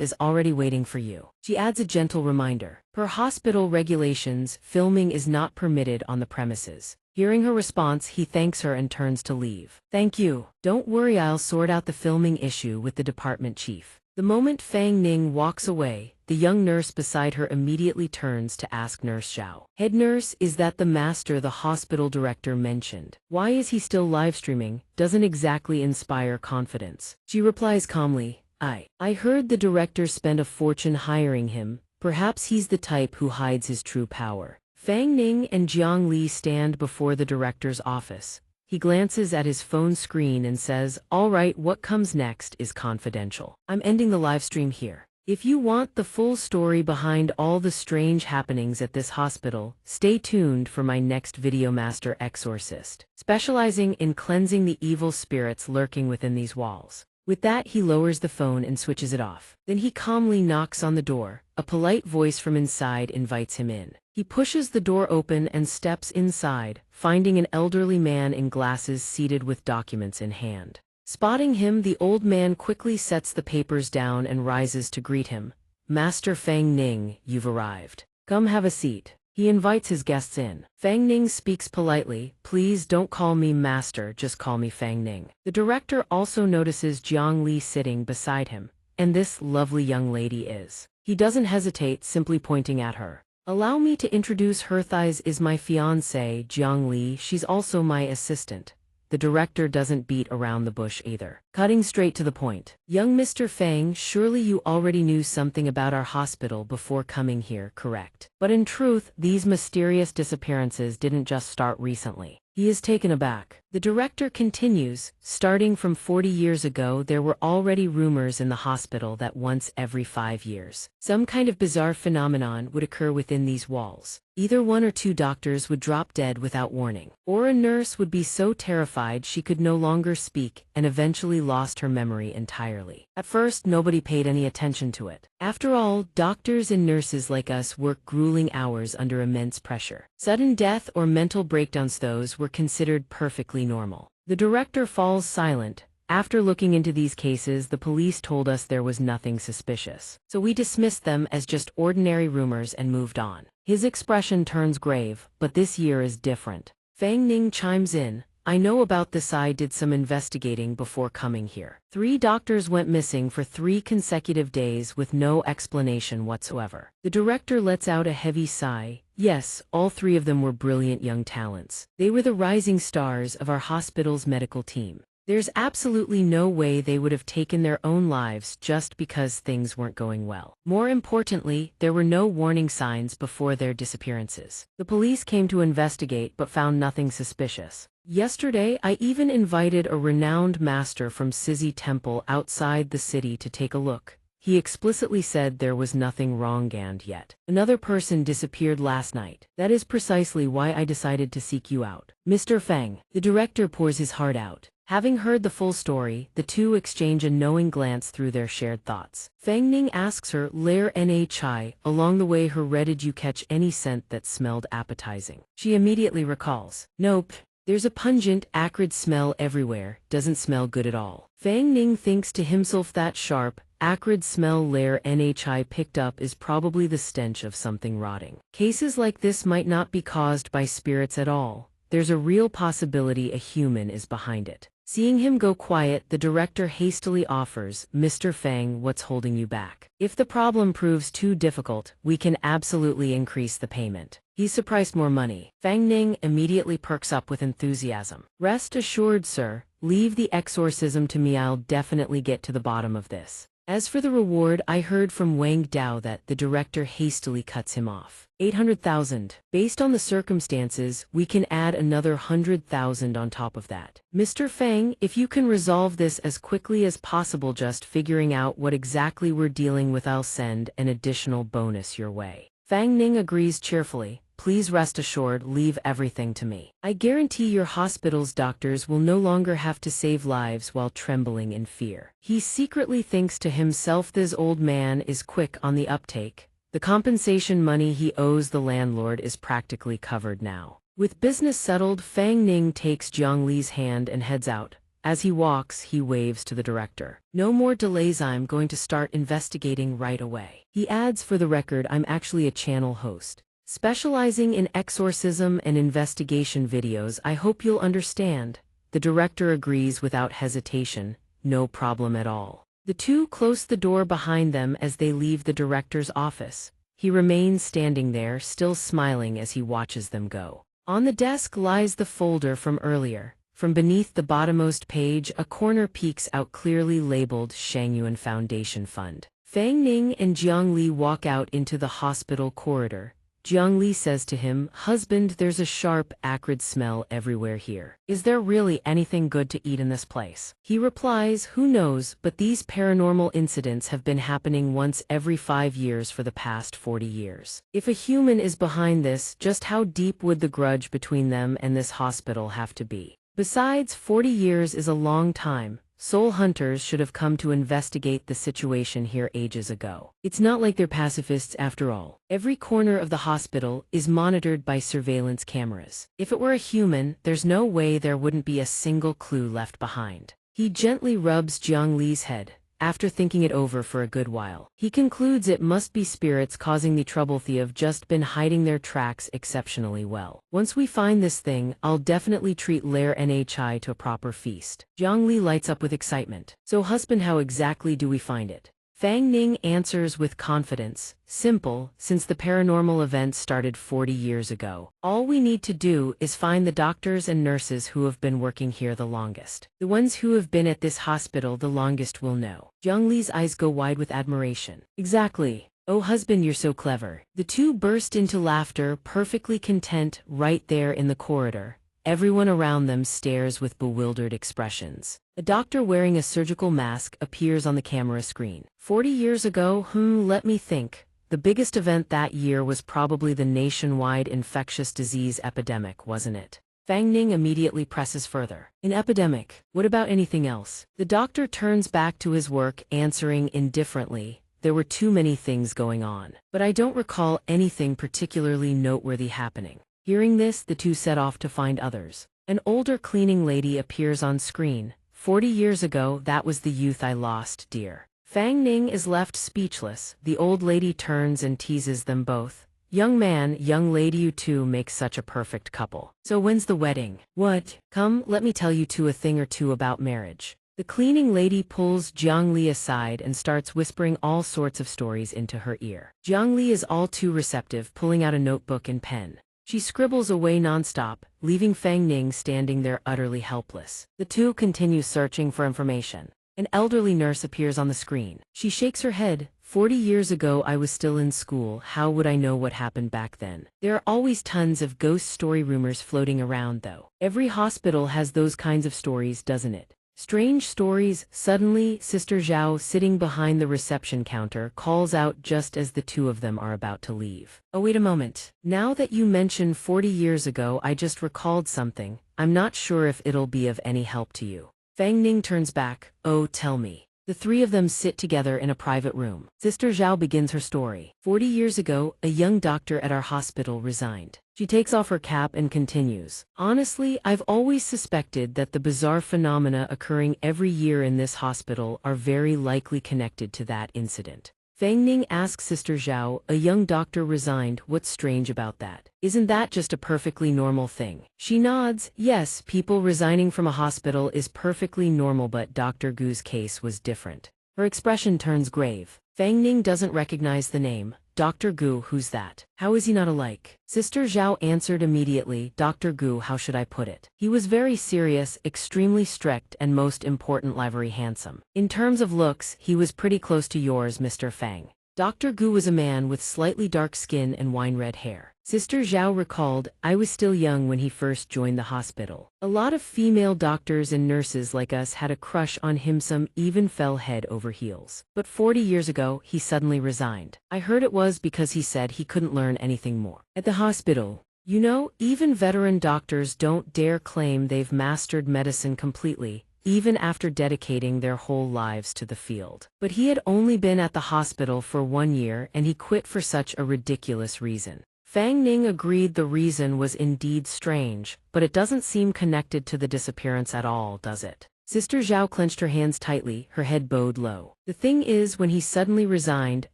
is already waiting for you. She adds a gentle reminder. Per hospital regulations, filming is not permitted on the premises. Hearing her response, he thanks her and turns to leave. Thank you. Don't worry, I'll sort out the filming issue with the department chief. The moment Fang Ning walks away, the young nurse beside her immediately turns to ask Nurse Zhao. Head nurse, is that the master the hospital director mentioned? Why is he still live streaming? Doesn't exactly inspire confidence. She replies calmly, I heard the director spent a fortune hiring him. Perhaps he's the type who hides his true power. Fang Ning and Zhang Li stand before the director's office. He glances at his phone screen and says, all right, what comes next is confidential. I'm ending the live stream here. If you want the full story behind all the strange happenings at this hospital, stay tuned for my next video, Master Exorcist, specializing in cleansing the evil spirits lurking within these walls. With that, he lowers the phone and switches it off. Then he calmly knocks on the door. A polite voice from inside invites him in. He pushes the door open and steps inside, finding an elderly man in glasses seated with documents in hand. Spotting him, the old man quickly sets the papers down and rises to greet him. Master Fang Ning, you've arrived. Come have a seat. He invites his guests in. Fang Ning speaks politely, please don't call me master, just call me Fang Ning. The director also notices Zhang Li sitting beside him, and this lovely young lady is. He doesn't hesitate, simply pointing at her. Allow me to introduce her, thighs is my fiancée, Zhang Li, she's also my assistant. the director doesn't beat around the bush either. Cutting straight to the point. Young Mr. Fang, surely you already knew something about our hospital before coming here, correct? But in truth, these mysterious disappearances didn't just start recently. He is taken aback. The director continues, starting from 40 years ago there were already rumors in the hospital that once every 5 years, some kind of bizarre phenomenon would occur within these walls. Either 1 or 2 doctors would drop dead without warning, or a nurse would be so terrified she could no longer speak and eventually lost her memory entirely. At first, nobody paid any attention to it. After all, doctors and nurses like us work grueling hours under immense pressure. Sudden death or mental breakdowns, those were considered perfectly normal. The director falls silent. After looking into these cases, the police told us there was nothing suspicious. So we dismissed them as just ordinary rumors and moved on. His expression turns grave, but this year is different. Fang Ning chimes in, I know about this. I did some investigating before coming here. 3 doctors went missing for 3 consecutive days with no explanation whatsoever. The director lets out a heavy sigh. Yes, all 3 of them were brilliant young talents. They were the rising stars of our hospital's medical team. There's absolutely no way they would have taken their own lives just because things weren't going well. More importantly, there were no warning signs before their disappearances. The police came to investigate but found nothing suspicious. Yesterday, I even invited a renowned master from Sizzy Temple outside the city to take a look. He explicitly said there was nothing wrong, and yet another person disappeared last night. That is precisely why I decided to seek you out. Mr. Fang, the director pours his heart out. Having heard the full story, the 2 exchange a knowing glance through their shared thoughts. Fang Ning asks her, Lair Nha, along the way her did you catch any scent that smelled appetizing? She immediately recalls, nope. There's a pungent, acrid smell everywhere, doesn't smell good at all. Fang Ning thinks to himself that sharp, acrid smell Lair Nha picked up is probably the stench of something rotting. Cases like this might not be caused by spirits at all. There's a real possibility a human is behind it. Seeing him go quiet, the director hastily offers, Mr. Fang, what's holding you back? If the problem proves too difficult, we can absolutely increase the payment. He's surprised more money. Fang Ning immediately perks up with enthusiasm. Rest assured, sir, leave the exorcism to me. I'll definitely get to the bottom of this. As for the reward, I heard from Wang Dao that the director hastily cuts him off. 800,000. Based on the circumstances, we can add another 100,000 on top of that. Mr. Fang, if you can resolve this as quickly as possible, just figuring out what exactly we're dealing with, I'll send an additional bonus your way. Fang Ning agrees cheerfully. Please rest assured, leave everything to me. I guarantee your hospital's doctors will no longer have to save lives while trembling in fear. He secretly thinks to himself, this old man is quick on the uptake. The compensation money he owes the landlord is practically covered now. With business settled, Fang Ning takes Jiang Li's hand and heads out. As he walks, he waves to the director. No more delays, I'm going to start investigating right away. He adds, for the record, I'm actually a channel host, specializing in exorcism and investigation videos. I hope you'll understand. The director agrees without hesitation. No problem at all. The 2 close the door behind them as they leave the director's office. He remains standing there, still smiling as he watches them go. On the desk lies the folder from earlier. From beneath the bottommost page, a corner peeks out, clearly labeled Shangyuan Foundation Fund. Fang Ning and Jiang Li walk out into the hospital corridor. Jiang Li says to him, husband, there's a sharp, acrid smell everywhere here. Is there really anything good to eat in this place? He replies, who knows, but these paranormal incidents have been happening once every 5 years for the past 40 years. If a human is behind this, just how deep would the grudge between them and this hospital have to be? Besides, 40 years is a long time. Soul hunters should have come to investigate the situation here ages ago. It's not like they're pacifists after all. Every corner of the hospital is monitored by surveillance cameras. If it were a human, there's no way there wouldn't be a single clue left behind. He gently rubs Jiang Li's head. After thinking it over for a good while, he concludes it must be spirits causing the trouble. They have just been hiding their tracks exceptionally well. Once we find this thing, I'll definitely treat Lair Nha to a proper feast. Jiang Li lights up with excitement. So husband, how exactly do we find it? Fang Ning answers with confidence. Simple, since the paranormal event started 40 years ago. All we need to do is find the doctors and nurses who have been working here the longest. The ones who have been at this hospital the longest will know. Jiang Li's eyes go wide with admiration. Exactly. Oh husband, you're so clever. The two burst into laughter, perfectly content, right there in the corridor. Everyone around them stares with bewildered expressions. A doctor wearing a surgical mask appears on the camera screen. 40 years ago, let me think. The biggest event that year was probably the nationwide infectious disease epidemic, wasn't it? Fang Ning immediately presses further. An epidemic? What about anything else? The doctor turns back to his work, answering indifferently. There were too many things going on. But I don't recall anything particularly noteworthy happening. Hearing this, the two set off to find others. An older cleaning lady appears on screen. 40 years ago, that was the youth I lost, dear. Fang Ning is left speechless. The old lady turns and teases them both. Young man, young lady, you two make such a perfect couple. So when's the wedding? What? Come, let me tell you two a thing or two about marriage. The cleaning lady pulls Jiang Li aside and starts whispering all sorts of stories into her ear. Jiang Li is all too receptive, pulling out a notebook and pen. She scribbles away nonstop, leaving Fang Ning standing there utterly helpless. The two continue searching for information. An elderly nurse appears on the screen. She shakes her head. 40 years ago I was still in school. How would I know what happened back then? There are always tons of ghost story rumors floating around though. Every hospital has those kinds of stories, doesn't it? Strange stories. Suddenly, Sister Zhao, sitting behind the reception counter, calls out just as the two of them are about to leave. Oh, wait a moment. Now that you mention 40 years ago, I just recalled something. I'm not sure if it'll be of any help to you. Fang Ning turns back. Oh, tell me. The three of them sit together in a private room. Sister Zhao begins her story. 40 years ago, a young doctor at our hospital resigned. She takes off her cap and continues. Honestly, I've always suspected that the bizarre phenomena occurring every year in this hospital are very likely connected to that incident. Fang Ning asks Sister Zhao, a young doctor resigned, what's strange about that? Isn't that just a perfectly normal thing? She nods. Yes, people resigning from a hospital is perfectly normal, but Dr. Gu's case was different. Her expression turns grave. Fang Ning doesn't recognize the name. Dr. Gu, who's that? How is he not alike? Sister Zhao answered immediately. Dr. Gu, how should I put it? He was very serious, extremely strict, and most importantly, very handsome. In terms of looks, he was pretty close to yours, Mr. Fang. Dr. Gu was a man with slightly dark skin and wine-red hair. Sister Zhao recalled, I was still young when he first joined the hospital. A lot of female doctors and nurses like us had a crush on him, some even fell head over heels. But 40 years ago, he suddenly resigned. I heard it was because he said he couldn't learn anything more. At the hospital, you know, even veteran doctors don't dare claim they've mastered medicine completely, even after dedicating their whole lives to the field. But he had only been at the hospital for 1 year and he quit for such a ridiculous reason. Fang Ning agreed the reason was indeed strange, but it doesn't seem connected to the disappearance at all, does it? Sister Zhao clenched her hands tightly, her head bowed low. The thing is, when he suddenly resigned,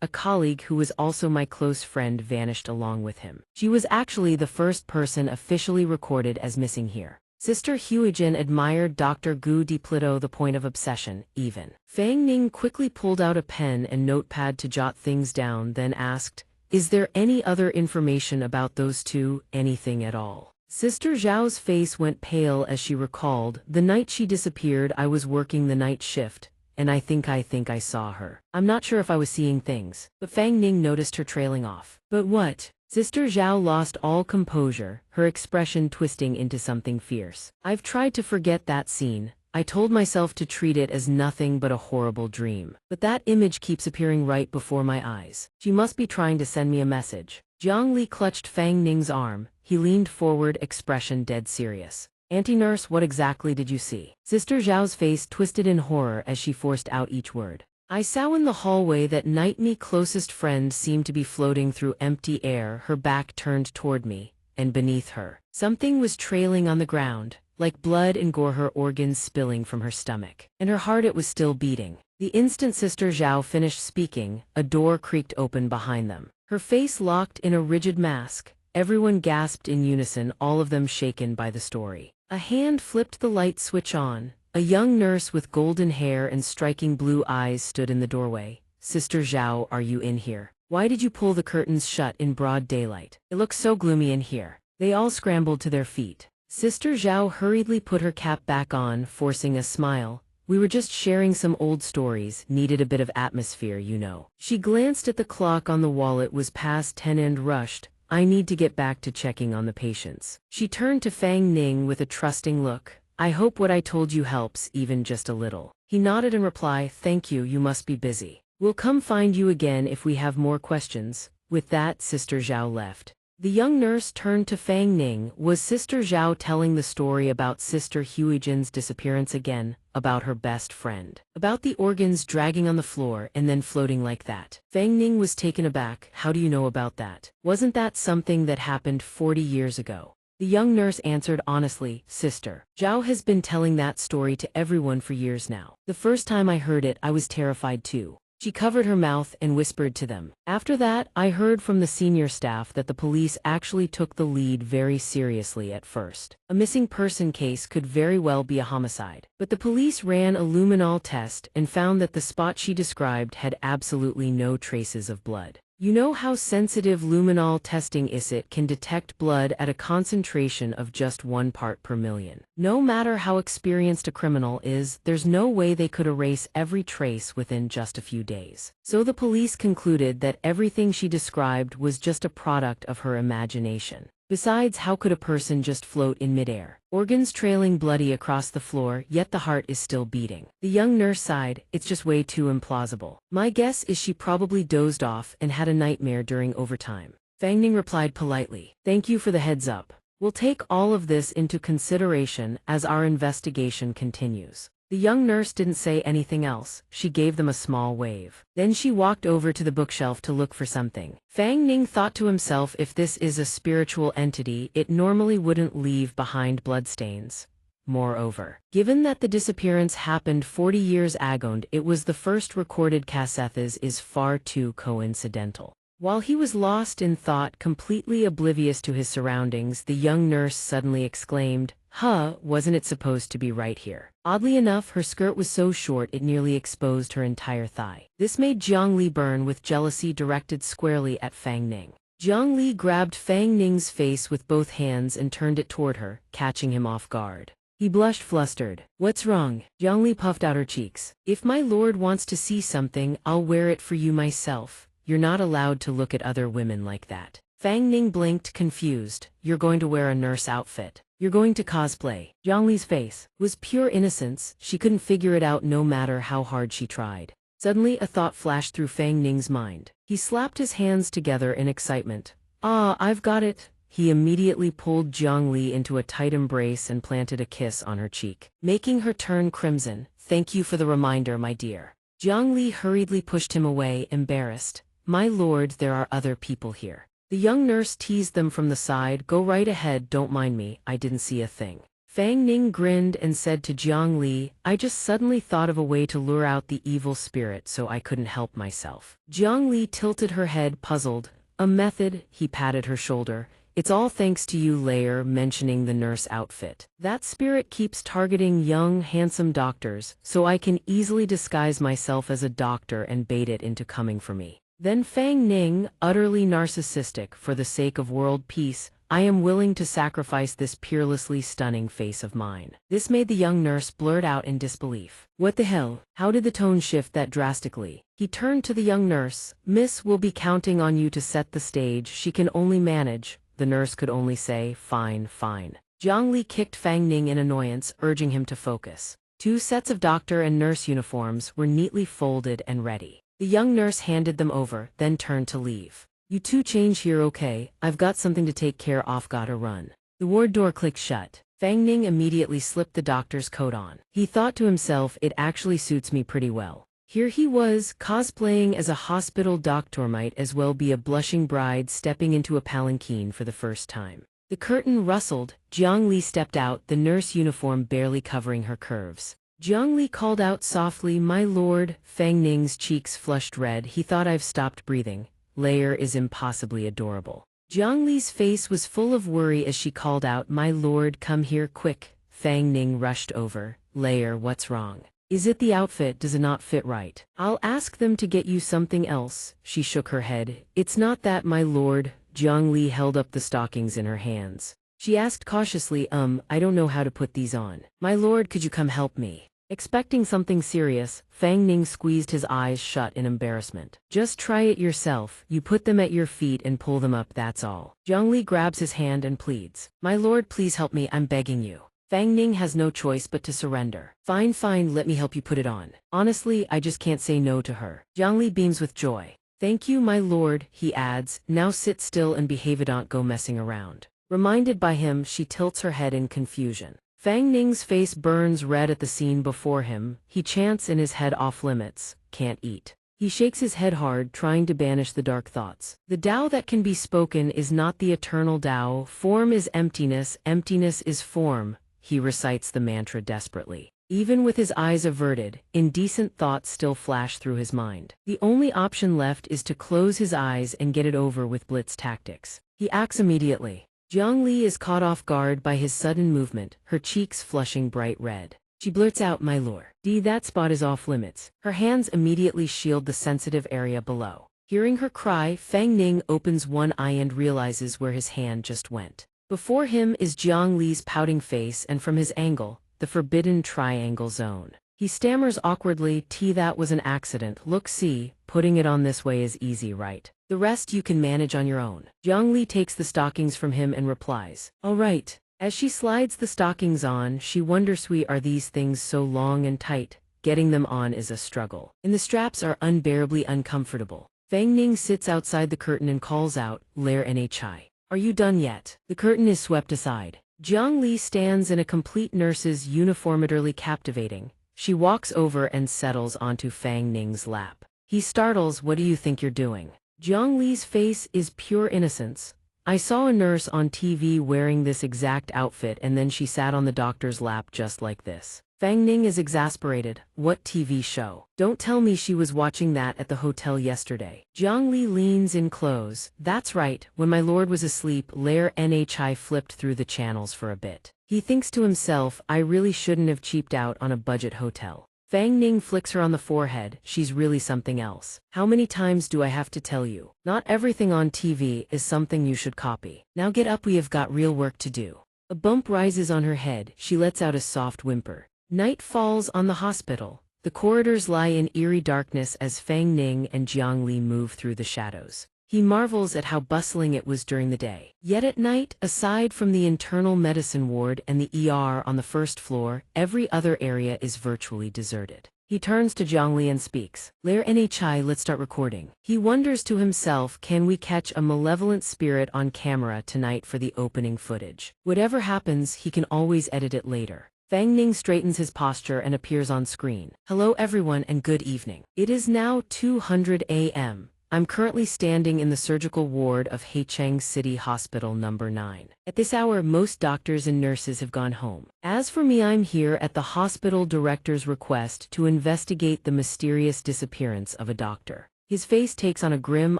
a colleague who was also my close friend vanished along with him. She was actually the first person officially recorded as missing here. Sister Huijin admired Dr. Gu deeply to the point of obsession, even. Fang Ning quickly pulled out a pen and notepad to jot things down, then asked, is there any other information about those two, anything at all? Sister Zhao's face went pale as she recalled, the night she disappeared I was working the night shift, and I think I saw her. I'm not sure if I was seeing things, but Fang Ning noticed her trailing off. But what? Sister Zhao lost all composure, her expression twisting into something fierce. I've tried to forget that scene. I told myself to treat it as nothing but a horrible dream. But that image keeps appearing right before my eyes. She must be trying to send me a message. Jiang Li clutched Fang Ning's arm. He leaned forward, expression dead serious. Auntie Nurse, what exactly did you see? Sister Zhao's face twisted in horror as she forced out each word. I saw in the hallway that night me closest friend seemed to be floating through empty air, her back turned toward me, and beneath her, something was trailing on the ground, like blood and gore, her organs spilling from her stomach. And her heart, it was still beating. The instant Sister Zhao finished speaking, a door creaked open behind them. Her face locked in a rigid mask. Everyone gasped in unison, all of them shaken by the story. A hand flipped the light switch on. A young nurse with golden hair and striking blue eyes stood in the doorway. Sister Zhao, are you in here? Why did you pull the curtains shut in broad daylight? It looks so gloomy in here. They all scrambled to their feet. Sister Zhao hurriedly put her cap back on, forcing a smile. We were just sharing some old stories, needed a bit of atmosphere, you know. She glanced at the clock on the wall. It was past 10 and rushed. I need to get back to checking on the patients. She turned to Fang Ning with a trusting look. I hope what I told you helps, even just a little. He nodded in reply, thank you, you must be busy. We'll come find you again if we have more questions. With that, Sister Zhao left. The young nurse turned to Fang Ning. Was Sister Zhao telling the story about Sister Huijin's disappearance again, about her best friend, about the organs dragging on the floor and then floating like that? Fang Ning was taken aback. How do you know about that? Wasn't that something that happened 40 years ago? The young nurse answered honestly, Sister Zhao has been telling that story to everyone for years now. The first time I heard it, I was terrified too. She covered her mouth and whispered to them. After that, I heard from the senior staff that the police actually took the lead very seriously at first. A missing person case could very well be a homicide. But the police ran a luminol test and found that the spot she described had absolutely no traces of blood. You know how sensitive luminol testing is. It can detect blood at a concentration of just 1 part per million. No matter how experienced a criminal is, there's no way they could erase every trace within just a few days. So the police concluded that everything she described was just a product of her imagination. Besides, how could a person just float in midair? Organs trailing bloody across the floor, yet the heart is still beating. The young nurse sighed, it's just way too implausible. My guess is she probably dozed off and had a nightmare during overtime. Fang Ning replied politely, thank you for the heads up. We'll take all of this into consideration as our investigation continues. The young nurse didn't say anything else. She gave them a small wave. Then she walked over to the bookshelf to look for something. Fang Ning thought to himself, if this is a spiritual entity, it normally wouldn't leave behind bloodstains. Moreover, given that the disappearance happened 40 years ago, it was the first recorded cassettes is far too coincidental. While he was lost in thought, completely oblivious to his surroundings, the young nurse suddenly exclaimed, huh, wasn't it supposed to be right here? Oddly enough, her skirt was so short it nearly exposed her entire thigh. This made Jiang Li burn with jealousy directed squarely at Fang Ning. Jiang Li grabbed Fang Ning's face with both hands and turned it toward her, catching him off guard. He blushed flustered. What's wrong? Jiang Li puffed out her cheeks. If my lord wants to see something, I'll wear it for you myself. You're not allowed to look at other women like that. Fang Ning blinked, confused. You're going to wear a nurse outfit. You're going to cosplay. Jiang Li's face was pure innocence. She couldn't figure it out no matter how hard she tried. Suddenly a thought flashed through Fang Ning's mind. He slapped his hands together in excitement. Ah, I've got it. He immediately pulled Jiang Li into a tight embrace and planted a kiss on her cheek, making her turn crimson. Thank you for the reminder, my dear. Jiang Li hurriedly pushed him away, embarrassed. My lord, there are other people here. The young nurse teased them from the side. Go right ahead, don't mind me, I didn't see a thing. Fang Ning grinned and said to Jiang Li, I just suddenly thought of a way to lure out the evil spirit so I couldn't help myself. Jiang Li tilted her head, puzzled. A method? He patted her shoulder. It's all thanks to you, Layer, mentioning the nurse outfit. That spirit keeps targeting young, handsome doctors, so I can easily disguise myself as a doctor and bait it into coming for me. Then Fang Ning, utterly narcissistic, for the sake of world peace, I am willing to sacrifice this peerlessly stunning face of mine. This made the young nurse blurt out in disbelief. What the hell? How did the tone shift that drastically? He turned to the young nurse. Miss, will be counting on you to set the stage. She can only manage. The nurse could only say, fine, fine. Jiang Li kicked Fang Ning in annoyance, urging him to focus. 2 sets of doctor and nurse uniforms were neatly folded and ready. The young nurse handed them over, then turned to leave. You 2 change here, okay? I've got something to take care of, gotta run. The ward door clicked shut. Fang Ning immediately slipped the doctor's coat on. He thought to himself, it actually suits me pretty well. Here he was, cosplaying as a hospital doctor, might as well be a blushing bride stepping into a palanquin for the first time. The curtain rustled. Jiang Li stepped out, the nurse uniform barely covering her curves. Jiang Li called out softly, my lord. Fang Ning's cheeks flushed red. He thought, I've stopped breathing. Layer is impossibly adorable. Jiang Li's face was full of worry as she called out, my lord, come here quick. Fang Ning rushed over. Layer, what's wrong? Is it the outfit? Does it not fit right? I'll ask them to get you something else. She shook her head. It's not that, my lord. Jiang Li held up the stockings in her hands. She asked cautiously, I don't know how to put these on. My lord, could you come help me? Expecting something serious, Fang Ning squeezed his eyes shut in embarrassment. Just try it yourself. You put them at your feet and pull them up, that's all. Jiang Li grabs his hand and pleads. My lord, please help me, I'm begging you. Fang Ning has no choice but to surrender. Fine, fine, let me help you put it on. Honestly, I just can't say no to her. Jiang Li beams with joy. Thank you, my lord, he adds. Now sit still and behave, don't go messing around. Reminded by him, she tilts her head in confusion. Fang Ning's face burns red at the scene before him. He chants in his head, off limits, can't eat. He shakes his head hard, trying to banish the dark thoughts. The Tao that can be spoken is not the eternal Tao. Form is emptiness, emptiness is form. He recites the mantra desperately. Even with his eyes averted, indecent thoughts still flash through his mind. The only option left is to close his eyes and get it over with blitz tactics. He acts immediately. Jiang Li is caught off guard by his sudden movement, her cheeks flushing bright red. She blurts out, my lord. That spot is off limits. Her hands immediately shield the sensitive area below. Hearing her cry, Fang Ning opens one eye and realizes where his hand just went. Before him is Jiang Li's pouting face, and from his angle, the forbidden triangle zone. He stammers awkwardly, that was an accident. Look, see, putting it on this way is easy, right? The rest you can manage on your own. Jiang Li takes the stockings from him and replies, all right. As she slides the stockings on, she wonders, are these things so long and tight? Getting them on is a struggle. And the straps are unbearably uncomfortable. Fang Ning sits outside the curtain and calls out, Lair Nhi. Are you done yet? The curtain is swept aside. Jiang Li stands in a complete nurse's uniform, utterly captivating. She walks over and settles onto Fang Ning's lap. He startles, what do you think you're doing? Jiang Li's face is pure innocence. I saw a nurse on TV wearing this exact outfit, and then she sat on the doctor's lap just like this. Fang Ning is exasperated. What TV show? Don't tell me she was watching that at the hotel yesterday. Jiang Li leans in close. That's right, when my lord was asleep, Lair Nhi flipped through the channels for a bit. He thinks to himself, I really shouldn't have cheaped out on a budget hotel. Fang Ning flicks her on the forehead. She's really something else. How many times do I have to tell you? Not everything on TV is something you should copy. Now get up, we have got real work to do. A bump rises on her head. She lets out a soft whimper. Night falls on the hospital. The corridors lie in eerie darkness as Fang Ning and Jiang Li move through the shadows. He marvels at how bustling it was during the day. Yet at night, aside from the internal medicine ward and the ER on the first floor, every other area is virtually deserted. He turns to Jiang Li and speaks. Lair Nhi, let's start recording. He wonders to himself, can we catch a malevolent spirit on camera tonight for the opening footage? Whatever happens, he can always edit it later. Fang Ning straightens his posture and appears on screen. Hello everyone and good evening. It is now 2:00 a.m. I'm currently standing in the surgical ward of Haicheng City Hospital number 9. At this hour, most doctors and nurses have gone home. As for me, I'm here at the hospital director's request to investigate the mysterious disappearance of a doctor. His face takes on a grim,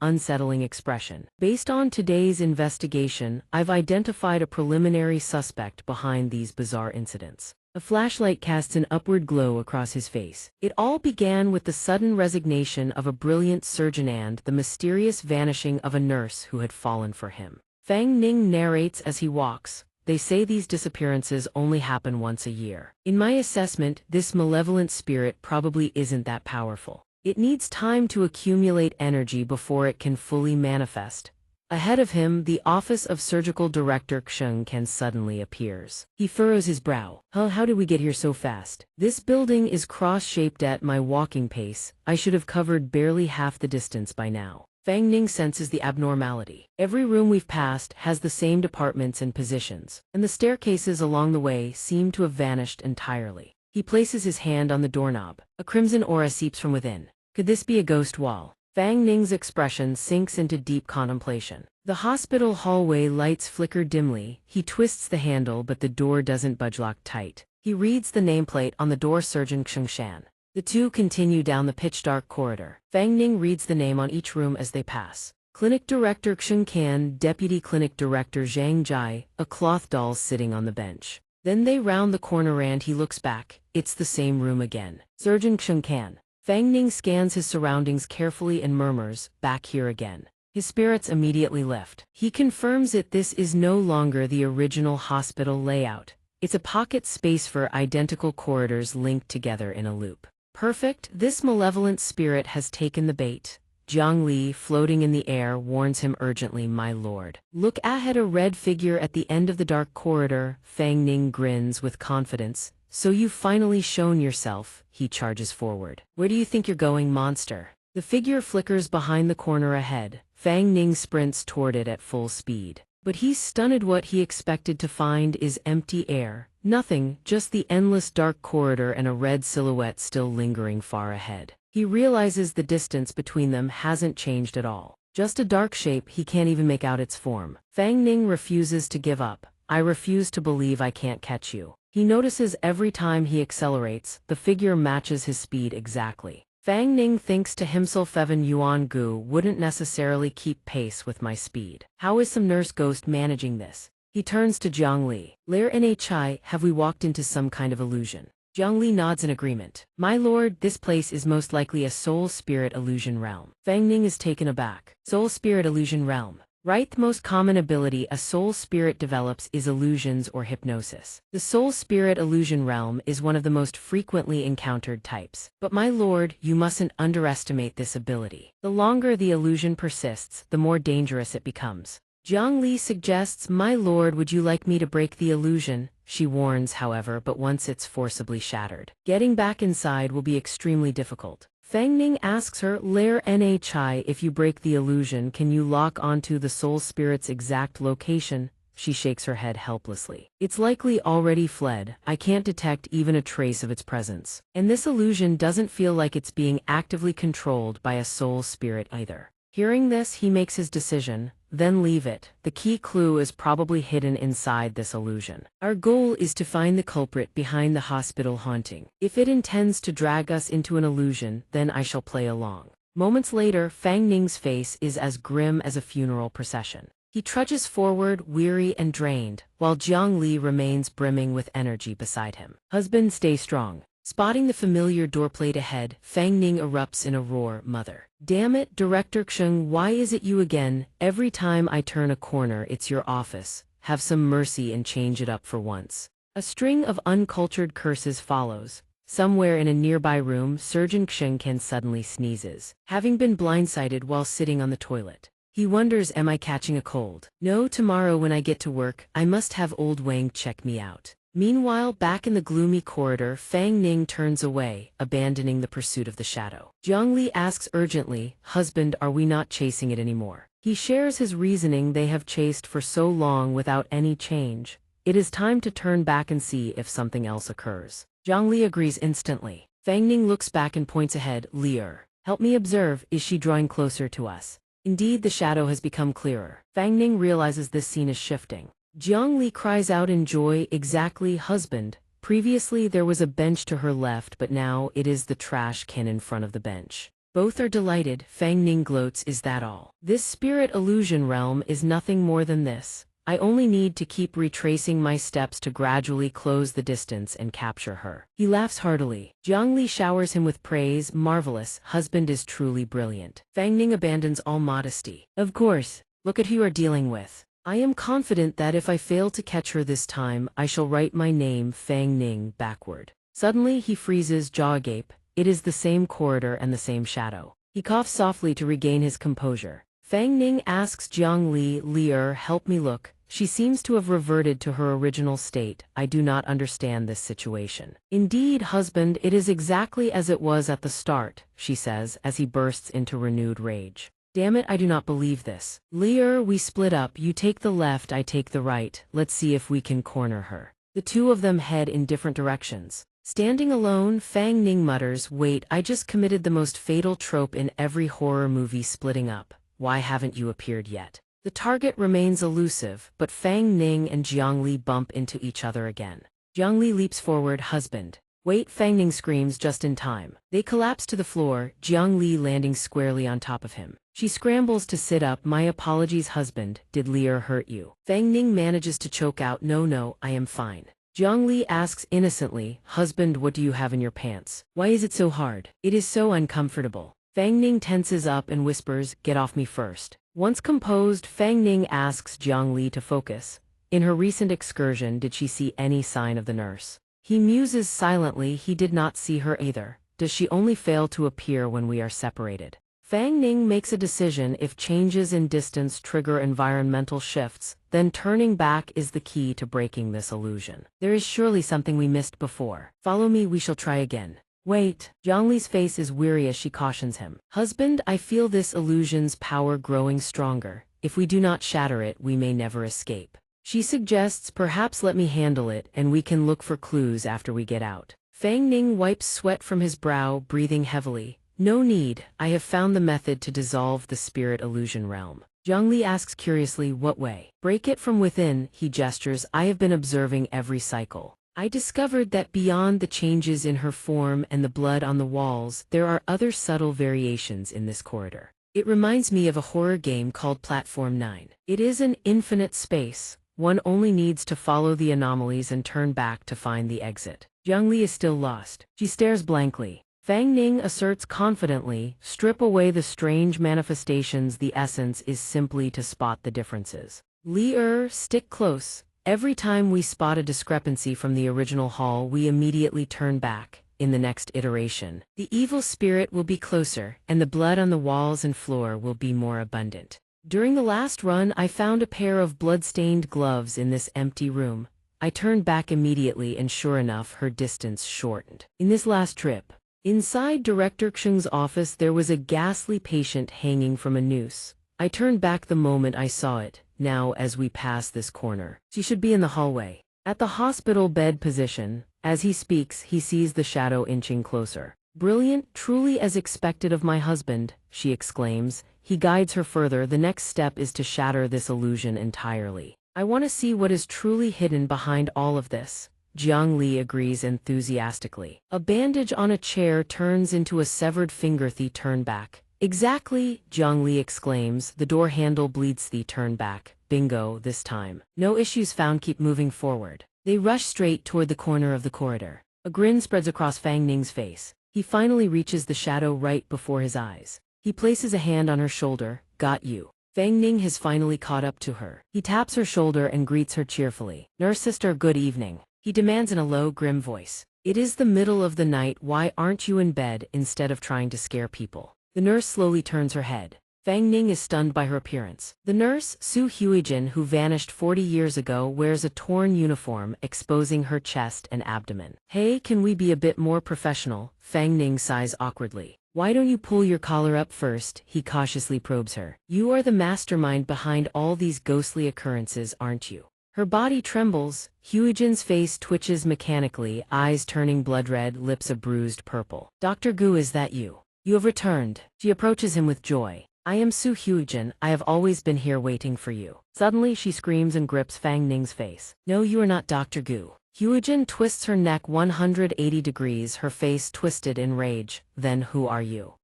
unsettling expression. Based on today's investigation, I've identified a preliminary suspect behind these bizarre incidents. A flashlight casts an upward glow across his face. It all began with the sudden resignation of a brilliant surgeon and the mysterious vanishing of a nurse who had fallen for him. Fang Ning narrates as he walks. They say these disappearances only happen once a year. In my assessment, this malevolent spirit probably isn't that powerful. It needs time to accumulate energy before it can fully manifest. Ahead of him, the office of surgical director Xianxia suddenly appears. He furrows his brow. How did we get here so fast? This building is cross-shaped at my walking pace. I should have covered barely half the distance by now. Fang Ning senses the abnormality. Every room we've passed has the same departments and positions, and the staircases along the way seem to have vanished entirely. He places his hand on the doorknob. A crimson aura seeps from within. Could this be a ghost wall? Fang Ning's expression sinks into deep contemplation. The hospital hallway lights flicker dimly. He twists the handle, but the door doesn't budge, locked tight. He reads the nameplate on the door, Surgeon Xianxia. The two continue down the pitch-dark corridor. Fang Ning reads the name on each room as they pass. Clinic Director Xianxia, Deputy Clinic Director Zhang Jai, a cloth doll sitting on the bench. Then they round the corner and he looks back. It's the same room again. Surgeon Xianxia. Fang Ning scans his surroundings carefully and murmurs, back here again. His spirits immediately lift. He confirms that this is no longer the original hospital layout. It's a pocket space for identical corridors linked together in a loop. Perfect, this malevolent spirit has taken the bait. Jiang Li, floating in the air, warns him urgently, my lord. Look ahead, a red figure at the end of the dark corridor. Fang Ning grins with confidence. So you've finally shown yourself, he charges forward. Where do you think you're going, monster? The figure flickers behind the corner ahead. Fang Ning sprints toward it at full speed. But he's stunned. What he expected to find is empty air. Nothing, just the endless dark corridor and a red silhouette still lingering far ahead. He realizes the distance between them hasn't changed at all. Just a dark shape, he can't even make out its form. Fang Ning refuses to give up. I refuse to believe I can't catch you. He notices every time he accelerates, the figure matches his speed exactly. Fang Ning thinks to himself, Evan Yuan Gu wouldn't necessarily keep pace with my speed. How is some nurse ghost managing this? He turns to Jiang Li. Lair Nhi, have we walked into some kind of illusion? Jiang Li nods in agreement. My lord, this place is most likely a soul spirit illusion realm. Fang Ning is taken aback. Soul spirit illusion realm. Right, the most common ability a soul spirit develops is illusions or hypnosis. The soul spirit illusion realm is one of the most frequently encountered types. But my lord, you mustn't underestimate this ability. The longer the illusion persists, the more dangerous it becomes. Jiang Li suggests, my lord, would you like me to break the illusion? She warns, however, but once it's forcibly shattered, getting back inside will be extremely difficult. Fang Ning asks her, Lair Nhi, if you break the illusion, can you lock onto the soul spirit's exact location? She shakes her head helplessly. It's likely already fled. I can't detect even a trace of its presence. And this illusion doesn't feel like it's being actively controlled by a soul spirit either. Hearing this, he makes his decision. Then leave it. The key clue is probably hidden inside this illusion. Our goal is to find the culprit behind the hospital haunting. If it intends to drag us into an illusion, then I shall play along. Moments later, Fang Ning's face is as grim as a funeral procession. He trudges forward, weary and drained, while Jiang Li remains brimming with energy beside him. Husband, stay strong. Spotting the familiar doorplate ahead, Fang Ning erupts in a roar, mother. Damn it, Director Xing, why is it you again? Every time I turn a corner, it's your office. Have some mercy and change it up for once. A string of uncultured curses follows. Somewhere in a nearby room, Surgeon Xianxia suddenly sneezes, having been blindsided while sitting on the toilet. He wonders, am I catching a cold? No, tomorrow when I get to work, I must have old Wang check me out. Meanwhile, back in the gloomy corridor, Fang Ning turns away, abandoning the pursuit of the shadow. Jiang Li asks urgently, husband, are we not chasing it anymore? He shares his reasoning, they have chased for so long without any change. It is time to turn back and see if something else occurs. Jiang Li agrees instantly. Fang Ning looks back and points ahead, Leer. Help me observe, is she drawing closer to us? Indeed, the shadow has become clearer. Fang Ning realizes this scene is shifting. Jiang Li cries out in joy, exactly, husband. Previously there was a bench to her left, but now it is the trash can in front of the bench. Both are delighted. Fang Ning gloats, is that all? This spirit illusion realm is nothing more than this. I only need to keep retracing my steps to gradually close the distance and capture her. He laughs heartily. Jiang Li showers him with praise, marvelous, husband is truly brilliant. Fang Ning abandons all modesty. Of course, look at who you are dealing with. I am confident that if I fail to catch her this time, I shall write my name, Fang Ning, backward. Suddenly he freezes, jaw agape. It is the same corridor and the same shadow. He coughs softly to regain his composure. Fang Ning asks Jiang Li, Leer, help me look. She seems to have reverted to her original state. I do not understand this situation. Indeed, husband, it is exactly as it was at the start, she says, as he bursts into renewed rage. Damn it, I do not believe this. Leer, we split up, you take the left, I take the right, let's see if we can corner her. The two of them head in different directions. Standing alone, Fang Ning mutters, wait, I just committed the most fatal trope in every horror movie, splitting up. Why haven't you appeared yet? The target remains elusive, but Fang Ning and Jiang Li bump into each other again. Jiang Li leaps forward, husband. Wait, Fang Ning screams just in time. They collapse to the floor, Jiang Li landing squarely on top of him. She scrambles to sit up, my apologies husband, did Leer hurt you? Fang Ning manages to choke out, no, I am fine. Jiang Li asks innocently, "Husband, what do you have in your pants? Why is it so hard? It is so uncomfortable." Fang Ning tenses up and whispers, "Get off me first." Once composed, Fang Ning asks Jiang Li to focus. In her recent excursion, did she see any sign of the nurse? He muses silently, he did not see her either. Does she only fail to appear when we are separated? Fang Ning makes a decision. If changes in distance trigger environmental shifts, then turning back is the key to breaking this illusion. There is surely something we missed before. Follow me, we shall try again. Wait. Jiang Li's face is weary as she cautions him. Husband, I feel this illusion's power growing stronger. If we do not shatter it, we may never escape. She suggests, perhaps let me handle it, and we can look for clues after we get out. Fang Ning wipes sweat from his brow, breathing heavily. No need, I have found the method to dissolve the spirit illusion realm. Jiang Li asks curiously, what way? Break it from within, he gestures. I have been observing every cycle. I discovered that beyond the changes in her form and the blood on the walls, there are other subtle variations in this corridor. It reminds me of a horror game called Platform 9. It is an infinite space. One only needs to follow the anomalies and turn back to find the exit. Jiang Li is still lost. She stares blankly. Fang Ning asserts confidently, strip away the strange manifestations, the essence is simply to spot the differences. Li stick close. Every time we spot a discrepancy from the original hall, we immediately turn back. In the next iteration, the evil spirit will be closer, and the blood on the walls and floor will be more abundant. During the last run, I found a pair of blood-stained gloves in this empty room. I turned back immediately, and sure enough, her distance shortened. In this last trip, inside Director Xing's office, there was a ghastly patient hanging from a noose. I turned back the moment I saw it. Now, as we pass this corner, she should be in the hallway. At the hospital bed position, as he speaks, he sees the shadow inching closer. Brilliant, truly as expected of my husband, she exclaims. He guides her further. The next step is to shatter this illusion entirely. I want to see what is truly hidden behind all of this. Jiang Li agrees enthusiastically. A bandage on a chair turns into a severed finger. Thee turn back. Exactly, Jiang Li exclaims. The door handle bleeds. Thee turn back. Bingo, this time. No issues found, keep moving forward. They rush straight toward the corner of the corridor. A grin spreads across Fang Ning's face. He finally reaches the shadow right before his eyes. He places a hand on her shoulder. Got you. Fang Ning has finally caught up to her. He taps her shoulder and greets her cheerfully. Nurse sister, good evening. He demands in a low, grim voice. It is the middle of the night. Why aren't you in bed instead of trying to scare people? The nurse slowly turns her head. Fang Ning is stunned by her appearance. The nurse, Su Huijin, who vanished 40 years ago, wears a torn uniform, exposing her chest and abdomen. Hey, can we be a bit more professional? Fang Ning sighs awkwardly. Why don't you pull your collar up first? He cautiously probes her. You are the mastermind behind all these ghostly occurrences, aren't you? Her body trembles. Huijin's face twitches mechanically, eyes turning blood red, lips a bruised purple. Dr. Gu, is that you? You have returned. She approaches him with joy. I am Su Huijin. I have always been here waiting for you. Suddenly she screams and grips Fang Ning's face. No, you are not Dr. Gu. Huijin twists her neck 180 degrees, her face twisted in rage. Then who are you?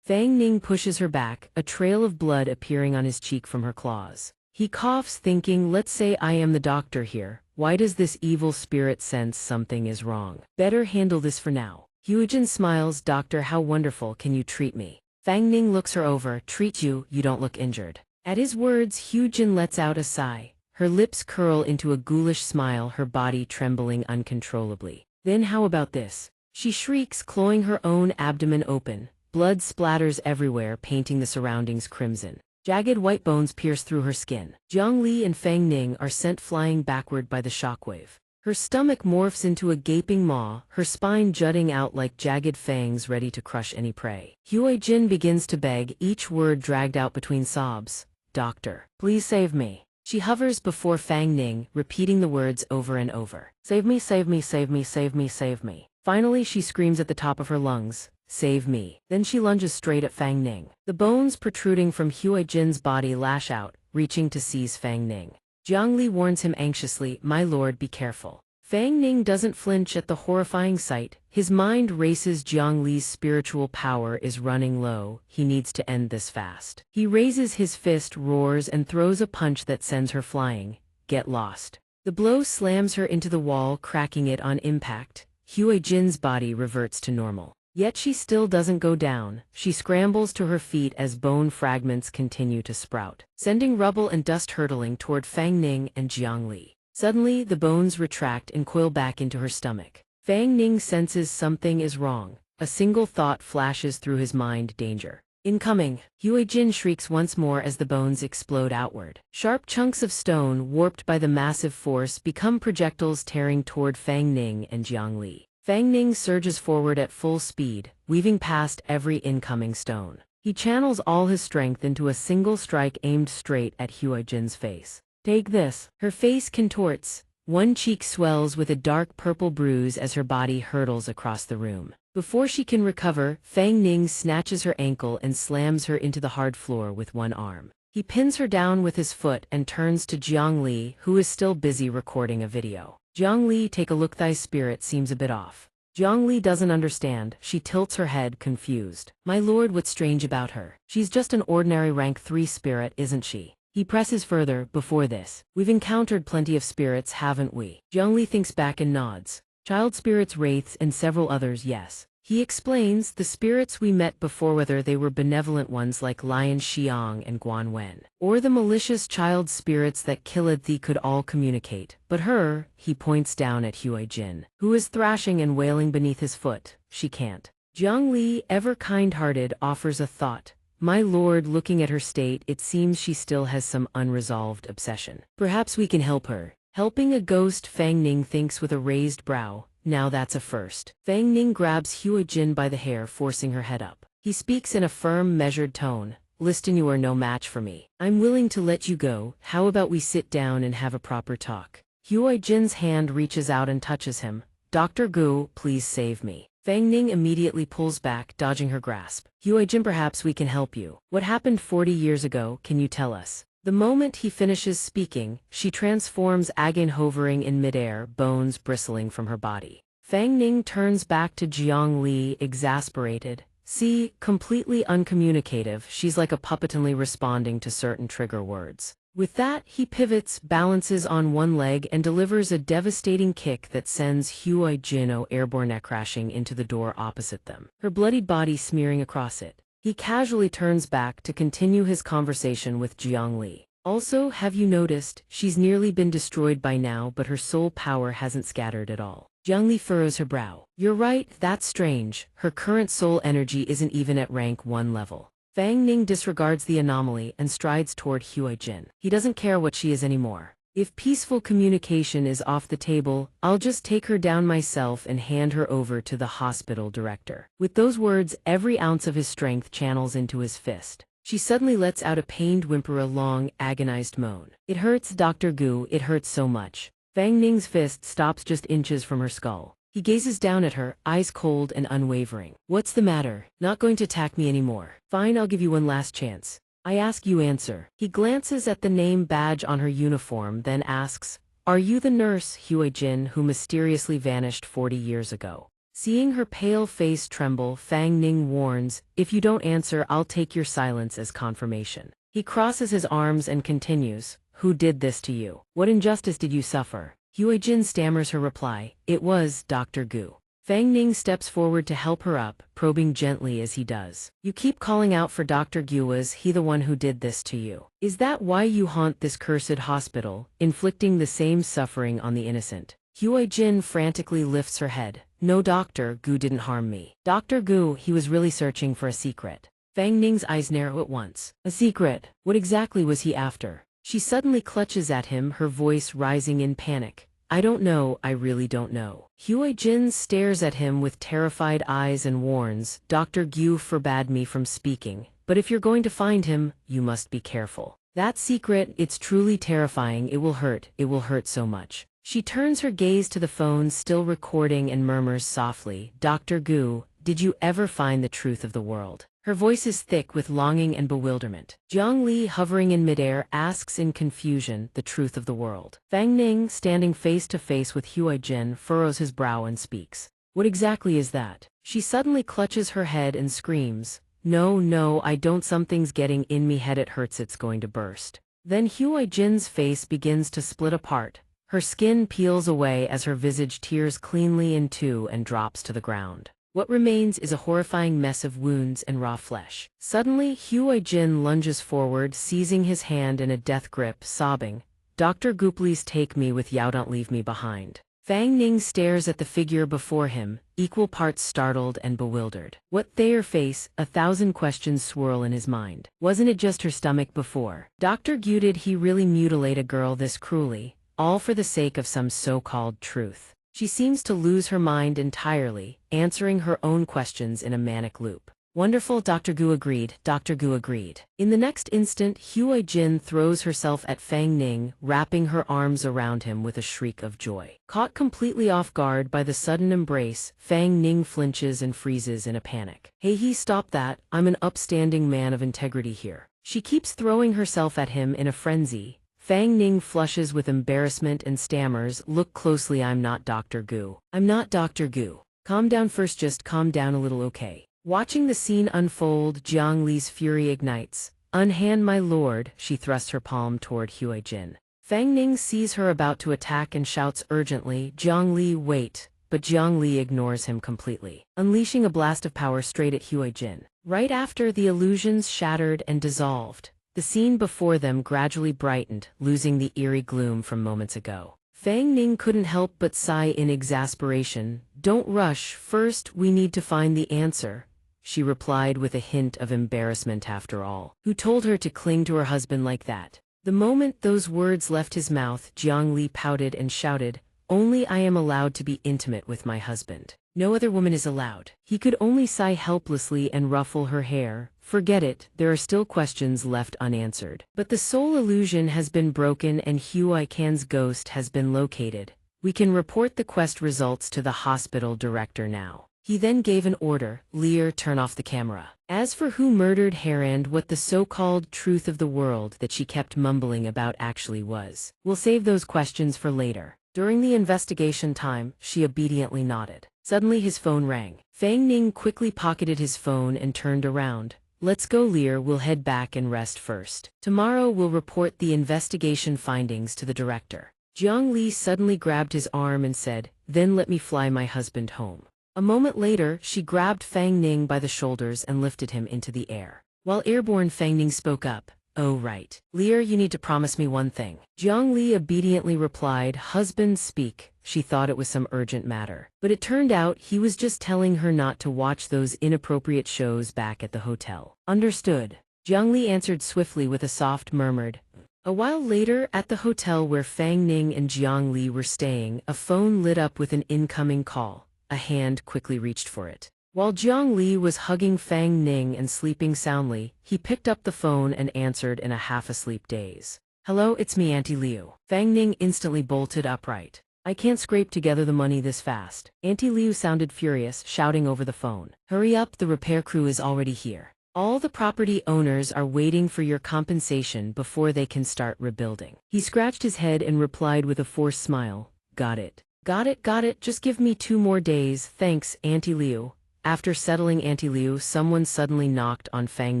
Fang Ning pushes her back, a trail of blood appearing on his cheek from her claws. He coughs, thinking, let's say I am the doctor here. Why does this evil spirit sense something is wrong? Better handle this for now. Huijin smiles. Doctor, how wonderful. Can you treat me? Fang Ning looks her over. Treat you? You don't look injured. At his words, Huijin lets out a sigh. Her lips curl into a ghoulish smile, her body trembling uncontrollably. Then how about this? She shrieks, clawing her own abdomen open. Blood splatters everywhere, painting the surroundings crimson. Jagged white bones pierce through her skin. Jiang Li and Fang Ning are sent flying backward by the shockwave. Her stomach morphs into a gaping maw, her spine jutting out like jagged fangs ready to crush any prey. Huijin begins to beg, each word dragged out between sobs. Doctor, please save me. She hovers before Fang Ning, repeating the words over and over. Save me, save me, save me, save me, save me. Finally, she screams at the top of her lungs. Save me. Then she lunges straight at Fang Ning. The bones protruding from Huijin's body lash out, reaching to seize Fang Ning. Jiang Li warns him anxiously, my lord, be careful. Fang Ning doesn't flinch at the horrifying sight. His mind races. Jiang Li's spiritual power is running low. He needs to end this fast. He raises his fist, roars, and throws a punch that sends her flying. Get lost. The blow slams her into the wall, cracking it on impact. Hue Jin's body reverts to normal. Yet she still doesn't go down. She scrambles to her feet as bone fragments continue to sprout, sending rubble and dust hurtling toward Fang Ning and Jiang Li. Suddenly, the bones retract and coil back into her stomach. Fang Ning senses something is wrong. A single thought flashes through his mind: danger. Incoming! Hue Jin shrieks once more as the bones explode outward. Sharp chunks of stone, warped by the massive force, become projectiles tearing toward Fang Ning and Jiang Li. Fang Ning surges forward at full speed, weaving past every incoming stone. He channels all his strength into a single strike aimed straight at Hue Jin's face. Take this! Her face contorts. One cheek swells with a dark purple bruise as her body hurtles across the room. Before she can recover, Fang Ning snatches her ankle and slams her into the hard floor with one arm. He pins her down with his foot and turns to Jiang Li, who is still busy recording a video. Jiang Li, take a look, thy spirit seems a bit off. Jiang Li doesn't understand. She tilts her head, confused. My lord, what's strange about her? She's just an ordinary rank 3 spirit, isn't she? He presses further. Before this, we've encountered plenty of spirits, haven't we? Jiang Li thinks back and nods. Child spirits, wraiths, and several others, yes. He explains, the spirits we met before, whether they were benevolent ones like Lion Xiang and Guan Wen, or the malicious child spirits that killed thee, could all communicate. But her, he points down at Hue Jin, who is thrashing and wailing beneath his foot, she can't. Jiang Li, ever kind-hearted, offers a thought. My lord, looking at her state, it seems she still has some unresolved obsession. Perhaps we can help her. Helping a ghost, Fang Ning thinks with a raised brow. Now that's a first. Fang Ning grabs Hue Jin by the hair, forcing her head up. He speaks in a firm, measured tone. Listen, you are no match for me. I'm willing to let you go. How about we sit down and have a proper talk? Hue Jin's hand reaches out and touches him. Dr. Gu, please save me. Fang Ning immediately pulls back, dodging her grasp. Hue Jin, perhaps we can help you. What happened 40 years ago, can you tell us? The moment he finishes speaking, she transforms again, hovering in midair, bones bristling from her body. Fang Ning turns back to Jiang Li, exasperated. See, completely uncommunicative, she's like a puppet, only responding to certain trigger words. With that, he pivots, balances on one leg, and delivers a devastating kick that sends Hue Jin airborne crashing into the door opposite them, her bloodied body smearing across it. He casually turns back to continue his conversation with Jiang Li. Also, have you noticed, she's nearly been destroyed by now, but her soul power hasn't scattered at all. Jiang Li furrows her brow. You're right, that's strange. Her current soul energy isn't even at rank 1 level. Fang Ning disregards the anomaly and strides toward Hue Jin. He doesn't care what she is anymore. If peaceful communication is off the table, I'll just take her down myself and hand her over to the hospital director. With those words, every ounce of his strength channels into his fist. She suddenly lets out a pained whimper, a long, agonized moan. It hurts, Dr. Gu, it hurts so much. Fang Ning's fist stops just inches from her skull. He gazes down at her, eyes cold and unwavering. What's the matter? Not going to attack me anymore? Fine, I'll give you one last chance. I ask, you answer. He glances at the name badge on her uniform, then asks, are you the nurse, Hue Jin, who mysteriously vanished 40 years ago? Seeing her pale face tremble, Fang Ning warns, if you don't answer, I'll take your silence as confirmation. He crosses his arms and continues, who did this to you? What injustice did you suffer? Hue Jin stammers her reply, it was Dr. Gu. Fang Ning steps forward to help her up, probing gently as he does. You keep calling out for Dr. Gu. Was he the one who did this to you? Is that why you haunt this cursed hospital, inflicting the same suffering on the innocent? Hue Jin frantically lifts her head. No, Dr. Gu didn't harm me. Dr. Gu, he was really searching for a secret. Fang Ning's eyes narrow at once. A secret? What exactly was he after? She suddenly clutches at him, her voice rising in panic. I don't know, I really don't know. Hue Jin stares at him with terrified eyes and warns, Dr. Gu forbade me from speaking, but if you're going to find him, you must be careful. That secret, it's truly terrifying, it will hurt so much. She turns her gaze to the phone still recording and murmurs softly, Dr. Gu, did you ever find the truth of the world? Her voice is thick with longing and bewilderment. Jiang Li, hovering in midair, asks in confusion, the truth of the world. Fang Ning, standing face to face with Hue Jin, furrows his brow and speaks. What exactly is that? She suddenly clutches her head and screams, no, I don't, something's getting in me, head, it hurts, it's going to burst. Then Hue Jin's face begins to split apart. Her skin peels away as her visage tears cleanly in two and drops to the ground. What remains is a horrifying mess of wounds and raw flesh. Suddenly, Huai-jin lunges forward, seizing his hand in a death grip, sobbing, "Dr. Gu, please take me with you, don't leave me behind." Fang Ning stares at the figure before him, equal parts startled and bewildered. What their face? 1,000 questions swirl in his mind. Wasn't it just her stomach before? Dr. Gu, did he really mutilate a girl this cruelly, all for the sake of some so-called truth? She seems to lose her mind entirely, answering her own questions in a manic loop. Wonderful, Dr. Gu agreed. Dr. Gu agreed. In the next instant, Huai-jin throws herself at Fang Ning, wrapping her arms around him with a shriek of joy. Caught completely off guard by the sudden embrace, Fang Ning flinches and freezes in a panic. Hey, stop that, I'm an upstanding man of integrity here. She keeps throwing herself at him in a frenzy. Fang Ning flushes with embarrassment and stammers, "Look closely, I'm not Dr. Gu. I'm not Dr. Gu. Calm down first, just calm down a little, okay?" Watching the scene unfold, Jiang Li's fury ignites. "Unhand my lord," she thrusts her palm toward Huai-jin. Fang Ning sees her about to attack and shouts urgently, "Jiang Li, wait," but Jiang Li ignores him completely, unleashing a blast of power straight at Huai-jin. Right after, the illusions shattered and dissolved. The scene before them gradually brightened, losing the eerie gloom from moments ago. Fang Ning couldn't help but sigh in exasperation. "Don't rush, first we need to find the answer," she replied with a hint of embarrassment. After all, who told her to cling to her husband like that? The moment those words left his mouth, Jiang Li pouted and shouted, "Only I am allowed to be intimate with my husband. No other woman is allowed." He could only sigh helplessly and ruffle her hair. "Forget it, there are still questions left unanswered. But the soul illusion has been broken and Huai-can's ghost has been located. We can report the quest results to the hospital director now." He then gave an order, "Lear, turn off the camera." As for who murdered Herand, what the so-called truth of the world that she kept mumbling about actually was, we'll save those questions for later. During the investigation time, she obediently nodded. Suddenly his phone rang. Fang Ning quickly pocketed his phone and turned around. "Let's go, Lear, we'll head back and rest first. Tomorrow we'll report the investigation findings to the director." Jiang Li suddenly grabbed his arm and said, "Then let me fly my husband home." A moment later, she grabbed Fang Ning by the shoulders and lifted him into the air. While airborne, Fang Ning spoke up. "Oh right. Lear, you need to promise me one thing." Jiang Li obediently replied, "Husband, speak." She thought it was some urgent matter, but it turned out he was just telling her not to watch those inappropriate shows back at the hotel. "Understood." Jiang Li answered swiftly with a soft murmured. A while later, at the hotel where Fang Ning and Jiang Li were staying, a phone lit up with an incoming call. A hand quickly reached for it. While Jiang Li was hugging Fang Ning and sleeping soundly, he picked up the phone and answered in a half-asleep daze. "Hello, it's me, Auntie Liu." Fang Ning instantly bolted upright. "I can't scrape together the money this fast." Auntie Liu sounded furious, shouting over the phone. "Hurry up, the repair crew is already here. All the property owners are waiting for your compensation before they can start rebuilding." He scratched his head and replied with a forced smile, "Got it. Got it, got it, just give me 2 more days, thanks, Auntie Liu." After settling Auntie Liu, someone suddenly knocked on Fang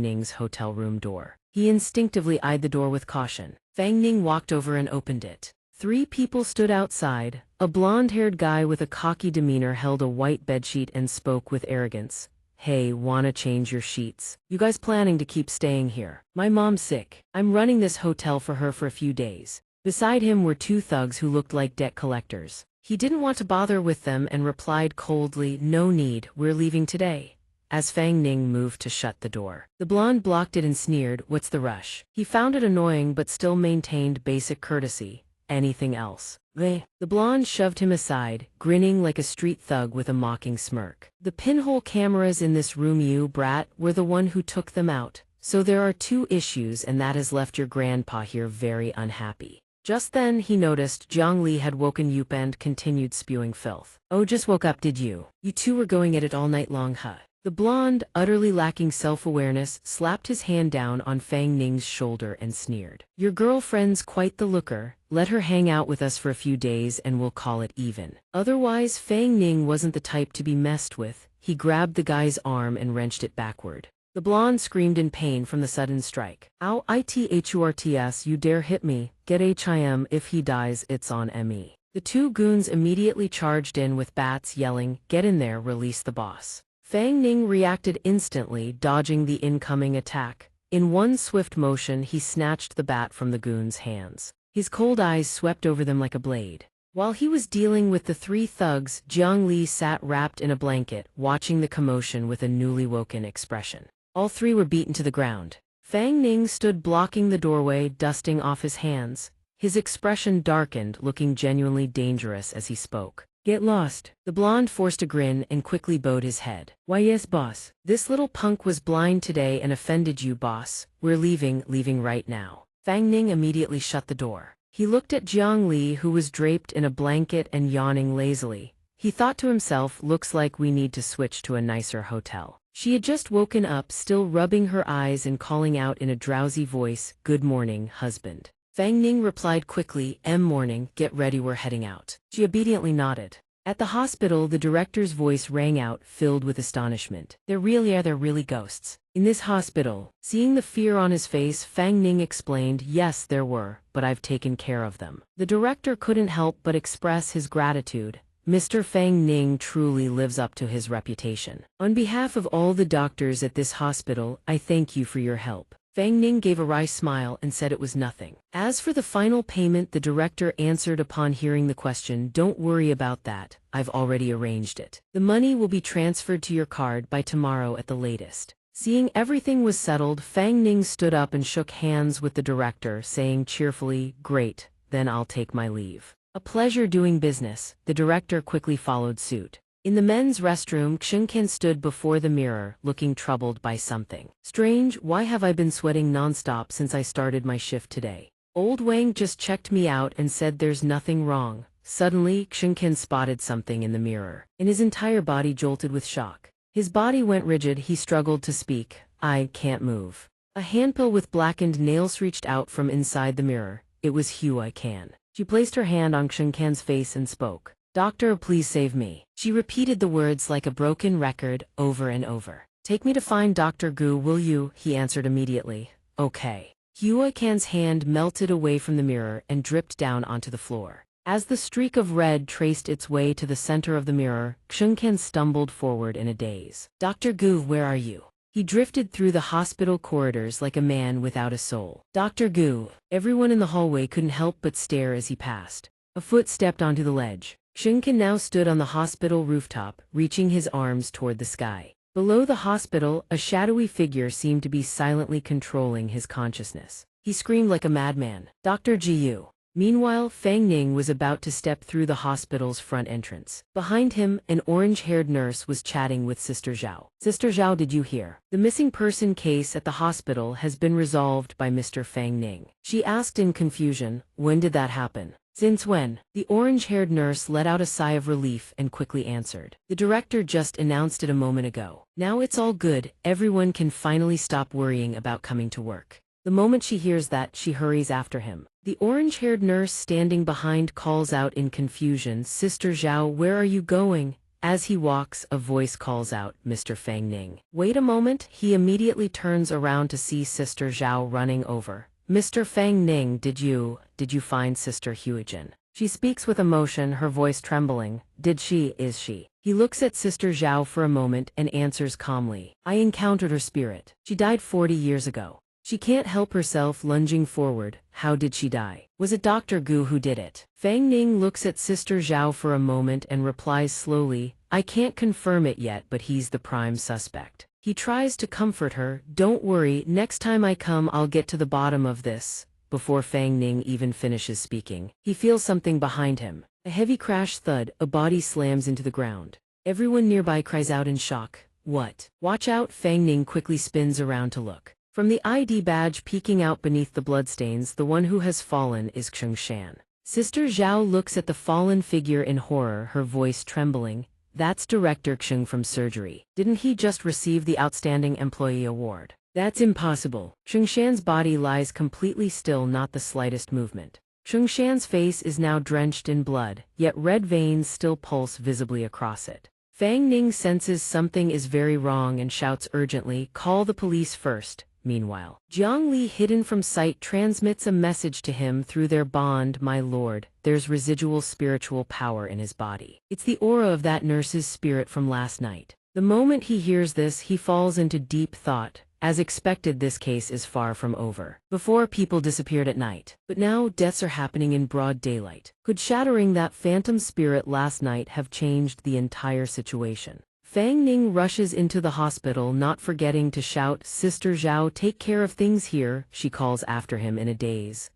Ning's hotel room door. He instinctively eyed the door with caution. Fang Ning walked over and opened it. 3 people stood outside. A blonde-haired guy with a cocky demeanor held a white bedsheet and spoke with arrogance. "Hey, wanna change your sheets? You guys planning to keep staying here? My mom's sick. I'm running this hotel for her for a few days." Beside him were 2 thugs who looked like debt collectors. He didn't want to bother with them and replied coldly, "No need, we're leaving today." As Fang Ning moved to shut the door, the blonde blocked it and sneered, "What's the rush?" He found it annoying but still maintained basic courtesy. "Anything else?" The blonde shoved him aside, grinning like a street thug with a mocking smirk. "The pinhole cameras in this room, you brat, were the one who took them out. So there are 2 issues and that has left your grandpa here very unhappy." Just then he noticed Jiang Li had woken up and continued spewing filth. "Oh, just woke up, did you? You 2 were going at it all night long, huh?" The blonde, utterly lacking self-awareness, slapped his hand down on Fang Ning's shoulder and sneered. "Your girlfriend's quite the looker. Let her hang out with us for a few days and we'll call it even." Otherwise, Fang Ning wasn't the type to be messed with. He grabbed the guy's arm and wrenched it backward. The blonde screamed in pain from the sudden strike. Ow, ithurts, you dare hit me, get him, if he dies it's on me. The two goons immediately charged in with bats yelling, get in there, release the boss. Fang Ning reacted instantly, dodging the incoming attack. In one swift motion he snatched the bat from the goon's hands. His cold eyes swept over them like a blade. While he was dealing with the three thugs, Jiang Li sat wrapped in a blanket, watching the commotion with a newly woken expression. All three were beaten to the ground. Fang Ning stood blocking the doorway, dusting off his hands. His expression darkened, looking genuinely dangerous as he spoke. Get lost. The blonde forced a grin and quickly bowed his head. Why yes, boss. This little punk was blind today and offended you, boss. We're leaving right now. Fang Ning immediately shut the door. He looked at Jiang Li, who was draped in a blanket and yawning lazily. He thought to himself, looks like we need to switch to a nicer hotel. She had just woken up, still rubbing her eyes and calling out in a drowsy voice, good morning, husband. Fang Ning replied quickly, morning, get ready, we're heading out. She obediently nodded. At the hospital, the director's voice rang out, filled with astonishment. There really ghosts. In this hospital, seeing the fear on his face, Fang Ning explained, yes, there were, but I've taken care of them. The director couldn't help but express his gratitude. Mr. Fang Ning truly lives up to his reputation. On behalf of all the doctors at this hospital, I thank you for your help. Fang Ning gave a wry smile and said it was nothing. As for the final payment, the director answered upon hearing the question, don't worry about that, I've already arranged it. The money will be transferred to your card by tomorrow at the latest. Seeing everything was settled, Fang Ning stood up and shook hands with the director, saying cheerfully, great, then I'll take my leave. A pleasure doing business. The director quickly followed suit. In the men's restroom, Xianxia stood before the mirror, looking troubled by something. Strange, why have I been sweating nonstop since I started my shift today? Old Wang just checked me out and said there's nothing wrong. Suddenly, Xianxia spotted something in the mirror, and his entire body jolted with shock. His body went rigid, he struggled to speak. I can't move. A handpill with blackened nails reached out from inside the mirror. It was Hua Can. She placed her hand on Xianxia's face and spoke. Doctor, please save me. She repeated the words like a broken record, over and over. Take me to find Dr. Gu, will you? He answered immediately. Okay. Hua Can's hand melted away from the mirror and dripped down onto the floor. As the streak of red traced its way to the center of the mirror, Xianxia stumbled forward in a daze. Dr. Gu, where are you? He drifted through the hospital corridors like a man without a soul. Dr. Gu. Everyone in the hallway couldn't help but stare as he passed. A foot stepped onto the ledge. Xianxia now stood on the hospital rooftop, reaching his arms toward the sky. Below the hospital, a shadowy figure seemed to be silently controlling his consciousness. He screamed like a madman. Dr. Jiu. Meanwhile, Fang Ning was about to step through the hospital's front entrance. Behind him, an orange-haired nurse was chatting with Sister Zhao. Sister Zhao, did you hear? The missing person case at the hospital has been resolved by Mr. Fang Ning. She asked in confusion, when did that happen? Since when? The orange-haired nurse let out a sigh of relief and quickly answered. The director just announced it a moment ago. Now it's all good, everyone can finally stop worrying about coming to work. The moment she hears that, she hurries after him. The orange-haired nurse standing behind calls out in confusion, Sister Zhao, where are you going? As he walks, a voice calls out, Mr. Fang Ning. Wait a moment, he immediately turns around to see Sister Zhao running over. Mr. Fang Ning, did you find Sister Huijin? She speaks with emotion, her voice trembling. Is she? He looks at Sister Zhao for a moment and answers calmly. I encountered her spirit. She died 40 years ago. She can't help herself, lunging forward. How did she die? Was it Dr. Gu who did it? Fang Ning looks at Sister Zhao for a moment and replies slowly, I can't confirm it yet, but he's the prime suspect. He tries to comfort her, don't worry, next time I come I'll get to the bottom of this. Before Fang Ning even finishes speaking, he feels something behind him. A heavy crash thud, a body slams into the ground. Everyone nearby cries out in shock. What? Watch out, Fang Ning quickly spins around to look. From the ID badge peeking out beneath the bloodstains, the one who has fallen is Xianxia. Sister Zhao looks at the fallen figure in horror, her voice trembling. That's Director Xing from surgery. Didn't he just receive the Outstanding Employee Award? That's impossible. Xianxia's body lies completely still, not the slightest movement. Xianxia's face is now drenched in blood, yet red veins still pulse visibly across it. Fang Ning senses something is very wrong and shouts urgently, "Call the police first." Meanwhile, Jiang Li, hidden from sight, transmits a message to him through their bond. "My lord, there's residual spiritual power in his body. It's the aura of that nurse's spirit from last night." The moment he hears this, he falls into deep thought. As expected, this case is far from over. Before, people disappeared at night, but now deaths are happening in broad daylight. Could shattering that phantom spirit last night have changed the entire situation? Fang Ning rushes into the hospital, not forgetting to shout, "Sister Zhao, take care of things here," she calls after him in a daze.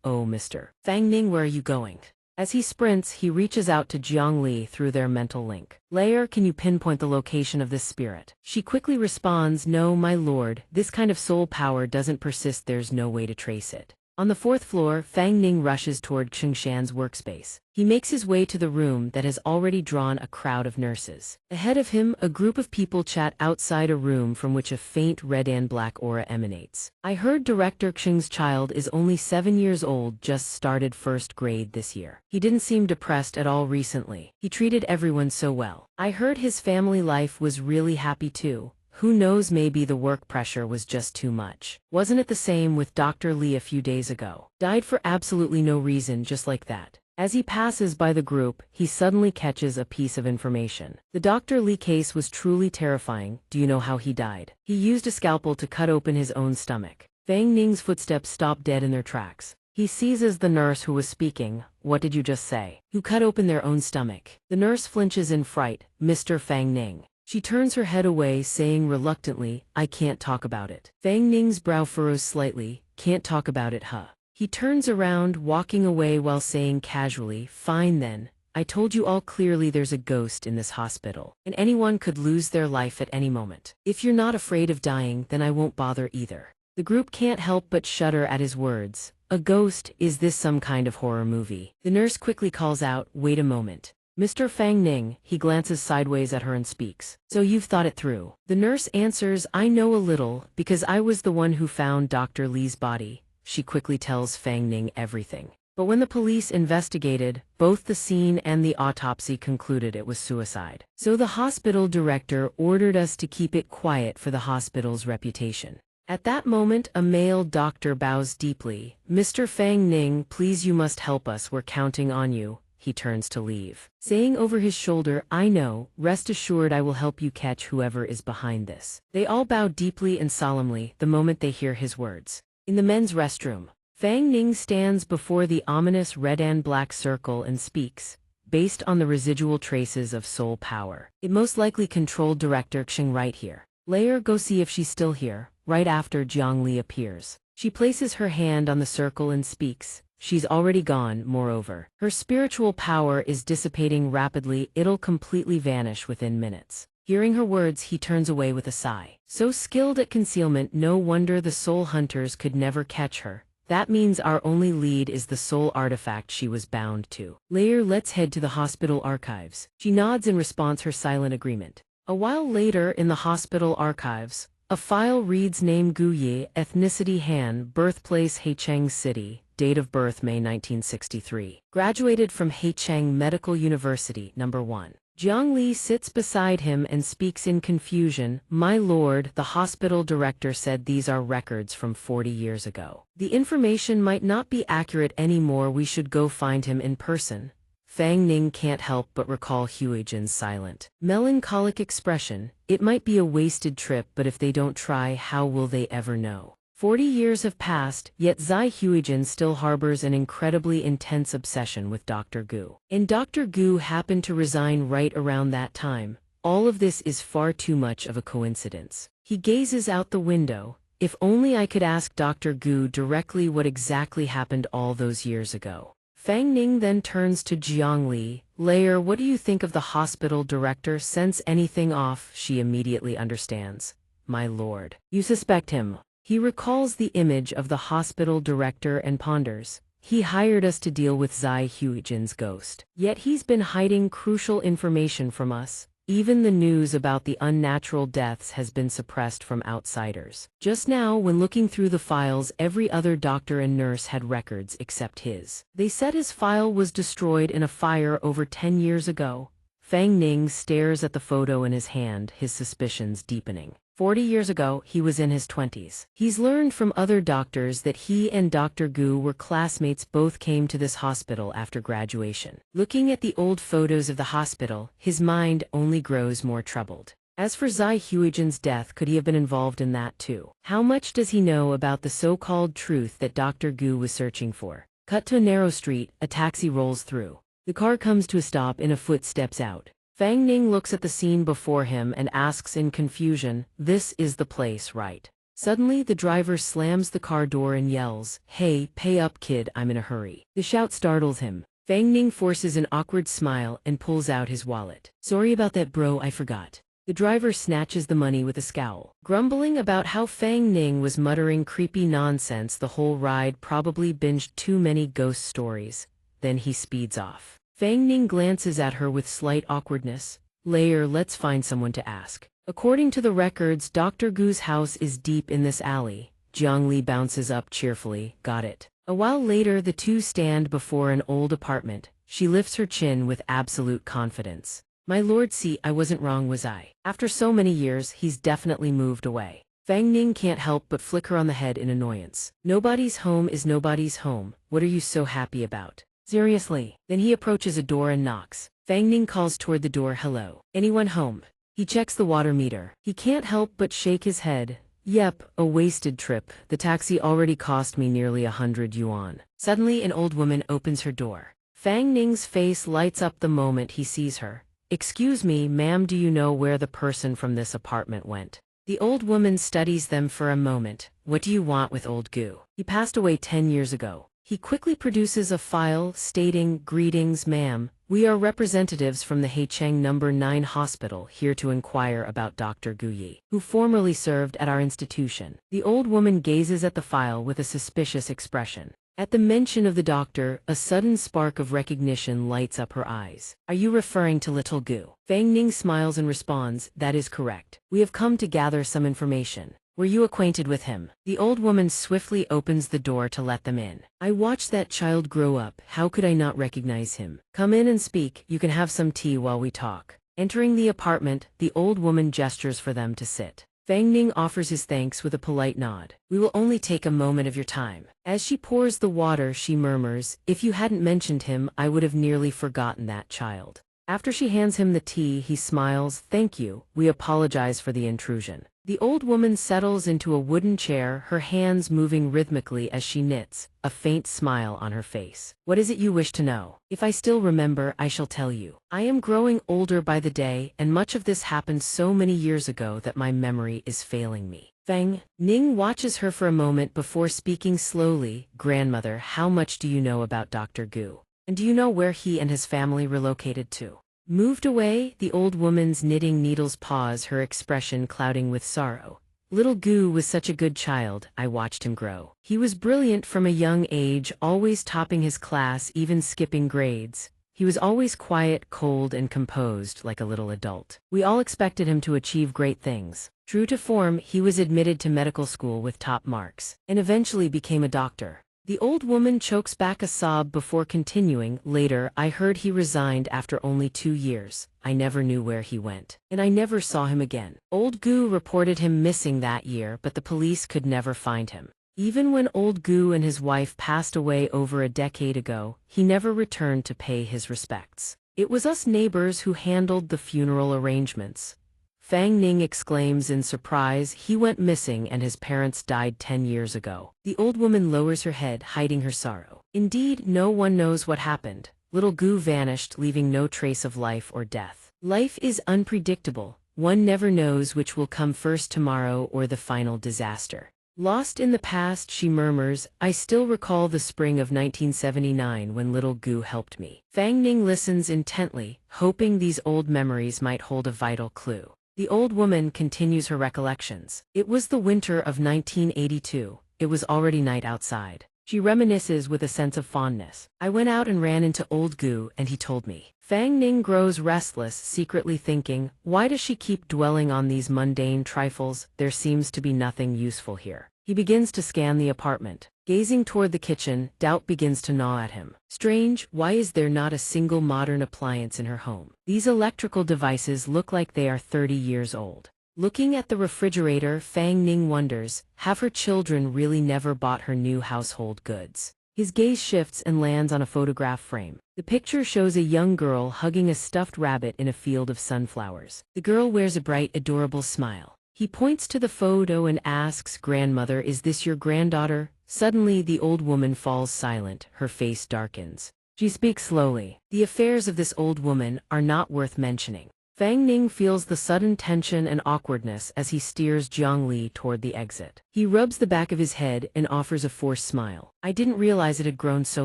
"Oh, Mr. Fang Ning, where are you going?" As he sprints, he reaches out to Jiang Li through their mental link. "Layer, can you pinpoint the location of this spirit?" She quickly responds, "No, my lord, this kind of soul power doesn't persist, there's no way to trace it." On the fourth floor, Fang Ning rushes toward Xianxia's workspace. He makes his way to the room that has already drawn a crowd of nurses. Ahead of him, a group of people chat outside a room from which a faint red and black aura emanates. "I heard Director Xing's child is only 7 years old, just started first grade this year. He didn't seem depressed at all recently. He treated everyone so well. I heard his family life was really happy too. Who knows, maybe the work pressure was just too much. Wasn't it the same with Dr. Li a few days ago? Died for absolutely no reason, just like that." As he passes by the group, he suddenly catches a piece of information. The Dr. Li case was truly terrifying. Do you know how he died? He used a scalpel to cut open his own stomach. Fang Ning's footsteps stop dead in their tracks. He seizes the nurse who was speaking. "What did you just say? Who cut open their own stomach?" The nurse flinches in fright. "Mr. Fang Ning." She turns her head away, saying reluctantly, "I can't talk about it." Fang Ning's brow furrows slightly. "Can't talk about it, huh?" He turns around, walking away while saying casually, "Fine then. I told you all clearly, there's a ghost in this hospital, and anyone could lose their life at any moment. If you're not afraid of dying, then I won't bother either." The group can't help but shudder at his words. A ghost? Is this some kind of horror movie? The nurse quickly calls out, "Wait a moment. Mr. Fang Ning." He glances sideways at her and speaks. "So you've thought it through?" The nurse answers, "I know a little, because I was the one who found Dr. Li's body." She quickly tells Fang Ning everything. But when the police investigated, both the scene and the autopsy concluded it was suicide. "So the hospital director ordered us to keep it quiet for the hospital's reputation." At that moment, a male doctor bows deeply. "Mr. Fang Ning, please, you must help us, we're counting on you." He turns to leave, saying over his shoulder, "I know, rest assured I will help you catch whoever is behind this." They all bow deeply and solemnly the moment they hear his words. In the men's restroom, Fang Ning stands before the ominous red and black circle and speaks. "Based on the residual traces of soul power, it most likely controlled Director Xing right here. Layer, go see if she's still here." Right after, Jiang Li appears. She places her hand on the circle and speaks. "She's already gone, moreover. Her spiritual power is dissipating rapidly, it'll completely vanish within minutes." Hearing her words, he turns away with a sigh. So skilled at concealment, no wonder the soul hunters could never catch her. That means our only lead is the soul artifact she was bound to. "Later, let's head to the hospital archives." She nods in response, her silent agreement. A while later, in the hospital archives, a file reads: name Gu Yi, ethnicity Han, birthplace Haicheng City, date of birth May 1963. Graduated from Haicheng Medical University, number 1. Jiang Li sits beside him and speaks in confusion. "My lord, the hospital director said these are records from 40 years ago. The information might not be accurate anymore, we should go find him in person." Fang Ning can't help but recall Huijin's silent, melancholic expression. It might be a wasted trip, but if they don't try, how will they ever know? 40 years have passed, yet Zai Huijin still harbors an incredibly intense obsession with Dr. Gu. And Dr. Gu happened to resign right around that time. All of this is far too much of a coincidence. He gazes out the window. If only I could ask Dr. Gu directly what exactly happened all those years ago. Fang Ning then turns to Jiang Li. "Layer, what do you think of the hospital director? Sense anything off?" She immediately understands. "My lord, you suspect him." He recalls the image of the hospital director and ponders. "He hired us to deal with Zai Huijin's ghost. Yet he's been hiding crucial information from us. Even the news about the unnatural deaths has been suppressed from outsiders. Just now, when looking through the files, every other doctor and nurse had records except his. They said his file was destroyed in a fire over 10 years ago." Fang Ning stares at the photo in his hand, his suspicions deepening. 40 years ago, he was in his 20s. He's learned from other doctors that he and Dr. Gu were classmates, both came to this hospital after graduation. Looking at the old photos of the hospital, his mind only grows more troubled. As for Zai Huijin's death, could he have been involved in that too? How much does he know about the so-called truth that Dr. Gu was searching for? Cut to a narrow street, a taxi rolls through. The car comes to a stop and a foot steps out. Fang Ning looks at the scene before him and asks in confusion, "This is the place, right?" Suddenly, the driver slams the car door and yells, "Hey, pay up kid, I'm in a hurry." The shout startles him. Fang Ning forces an awkward smile and pulls out his wallet. "Sorry about that bro, I forgot." The driver snatches the money with a scowl. Grumbling about how Fang Ning was muttering creepy nonsense the whole ride, probably binged too many ghost stories. Then he speeds off. Fang Ning glances at her with slight awkwardness. Later, let's find someone to ask. According to the records, Dr. Gu's house is deep in this alley. Jiang Li bounces up cheerfully. Got it. A while later, the two stand before an old apartment. She lifts her chin with absolute confidence. My lord, see, I wasn't wrong, was I? After so many years, he's definitely moved away. Fang Ning can't help but flick her on the head in annoyance. Nobody's home is nobody's home. What are you so happy about? Seriously. Then he approaches a door and knocks. Fang Ning calls toward the door, "Hello. Anyone home?" He checks the water meter. He can't help but shake his head. Yep, a wasted trip. The taxi already cost me nearly 100 yuan. Suddenly, an old woman opens her door. Fang Ning's face lights up the moment he sees her. "Excuse me, ma'am, do you know where the person from this apartment went?" The old woman studies them for a moment. "What do you want with old Gu? He passed away 10 years ago." He quickly produces a file stating, "Greetings, ma'am. We are representatives from the Heicheng No. 9 hospital here to inquire about Dr. Gu Yi, who formerly served at our institution." The old woman gazes at the file with a suspicious expression. At the mention of the doctor, a sudden spark of recognition lights up her eyes. "Are you referring to little Gu?" Fang Ning smiles and responds, "That is correct. We have come to gather some information." "Were you acquainted with him?" The old woman swiftly opens the door to let them in. "I watched that child grow up. How could I not recognize him? Come in and speak. You can have some tea while we talk." Entering the apartment, the old woman gestures for them to sit. Fang Ning offers his thanks with a polite nod. "We will only take a moment of your time." As she pours the water, she murmurs, "If you hadn't mentioned him, I would have nearly forgotten that child." After she hands him the tea, he smiles, "Thank you. We apologize for the intrusion." The old woman settles into a wooden chair, her hands moving rhythmically as she knits, a faint smile on her face. "What is it you wish to know? If I still remember, I shall tell you. I am growing older by the day, and much of this happened so many years ago that my memory is failing me." Fang Ning watches her for a moment before speaking slowly. "Grandmother, how much do you know about Dr. Gu? And do you know where he and his family relocated to?" "Moved away?" The old woman's knitting needles pause, her expression clouding with sorrow. "Little Gu was such a good child. I watched him grow. He was brilliant from a young age, always topping his class, even skipping grades. He was always quiet, cold, and composed, like a little adult. We all expected him to achieve great things. True to form, he was admitted to medical school with top marks, and eventually became a doctor." The old woman chokes back a sob before continuing, "Later, I heard he resigned after only 2 years. I never knew where he went, and I never saw him again. Old Gu reported him missing that year, but the police could never find him. Even when old Gu and his wife passed away over a decade ago, he never returned to pay his respects. It was us neighbors who handled the funeral arrangements." Fang Ning exclaims in surprise, "He went missing and his parents died 10 years ago." The old woman lowers her head, hiding her sorrow. "Indeed, no one knows what happened. Little Gu vanished, leaving no trace of life or death. Life is unpredictable. One never knows which will come first, tomorrow or the final disaster." Lost in the past, she murmurs, "I still recall the spring of 1979 when little Gu helped me." Fang Ning listens intently, hoping these old memories might hold a vital clue. The old woman continues her recollections. "It was the winter of 1982. It was already night outside." She reminisces with a sense of fondness. "I went out and ran into old Gu, and he told me." Fang Ning grows restless, secretly thinking, why does she keep dwelling on these mundane trifles? There seems to be nothing useful here. He begins to scan the apartment. Gazing toward the kitchen, doubt begins to gnaw at him. Strange, why is there not a single modern appliance in her home? These electrical devices look like they are 30 years old. Looking at the refrigerator, Fang Ning wonders, have her children really never bought her new household goods? His gaze shifts and lands on a photograph frame. The picture shows a young girl hugging a stuffed rabbit in a field of sunflowers. The girl wears a bright, adorable smile. He points to the photo and asks, "Grandmother, is this your granddaughter?" Suddenly, the old woman falls silent, her face darkens. She speaks slowly. The affairs of this old woman are not worth mentioning. Fang Ning feels the sudden tension and awkwardness as he steers Jiang Li toward the exit. He rubs the back of his head and offers a forced smile. "I didn't realize it had grown so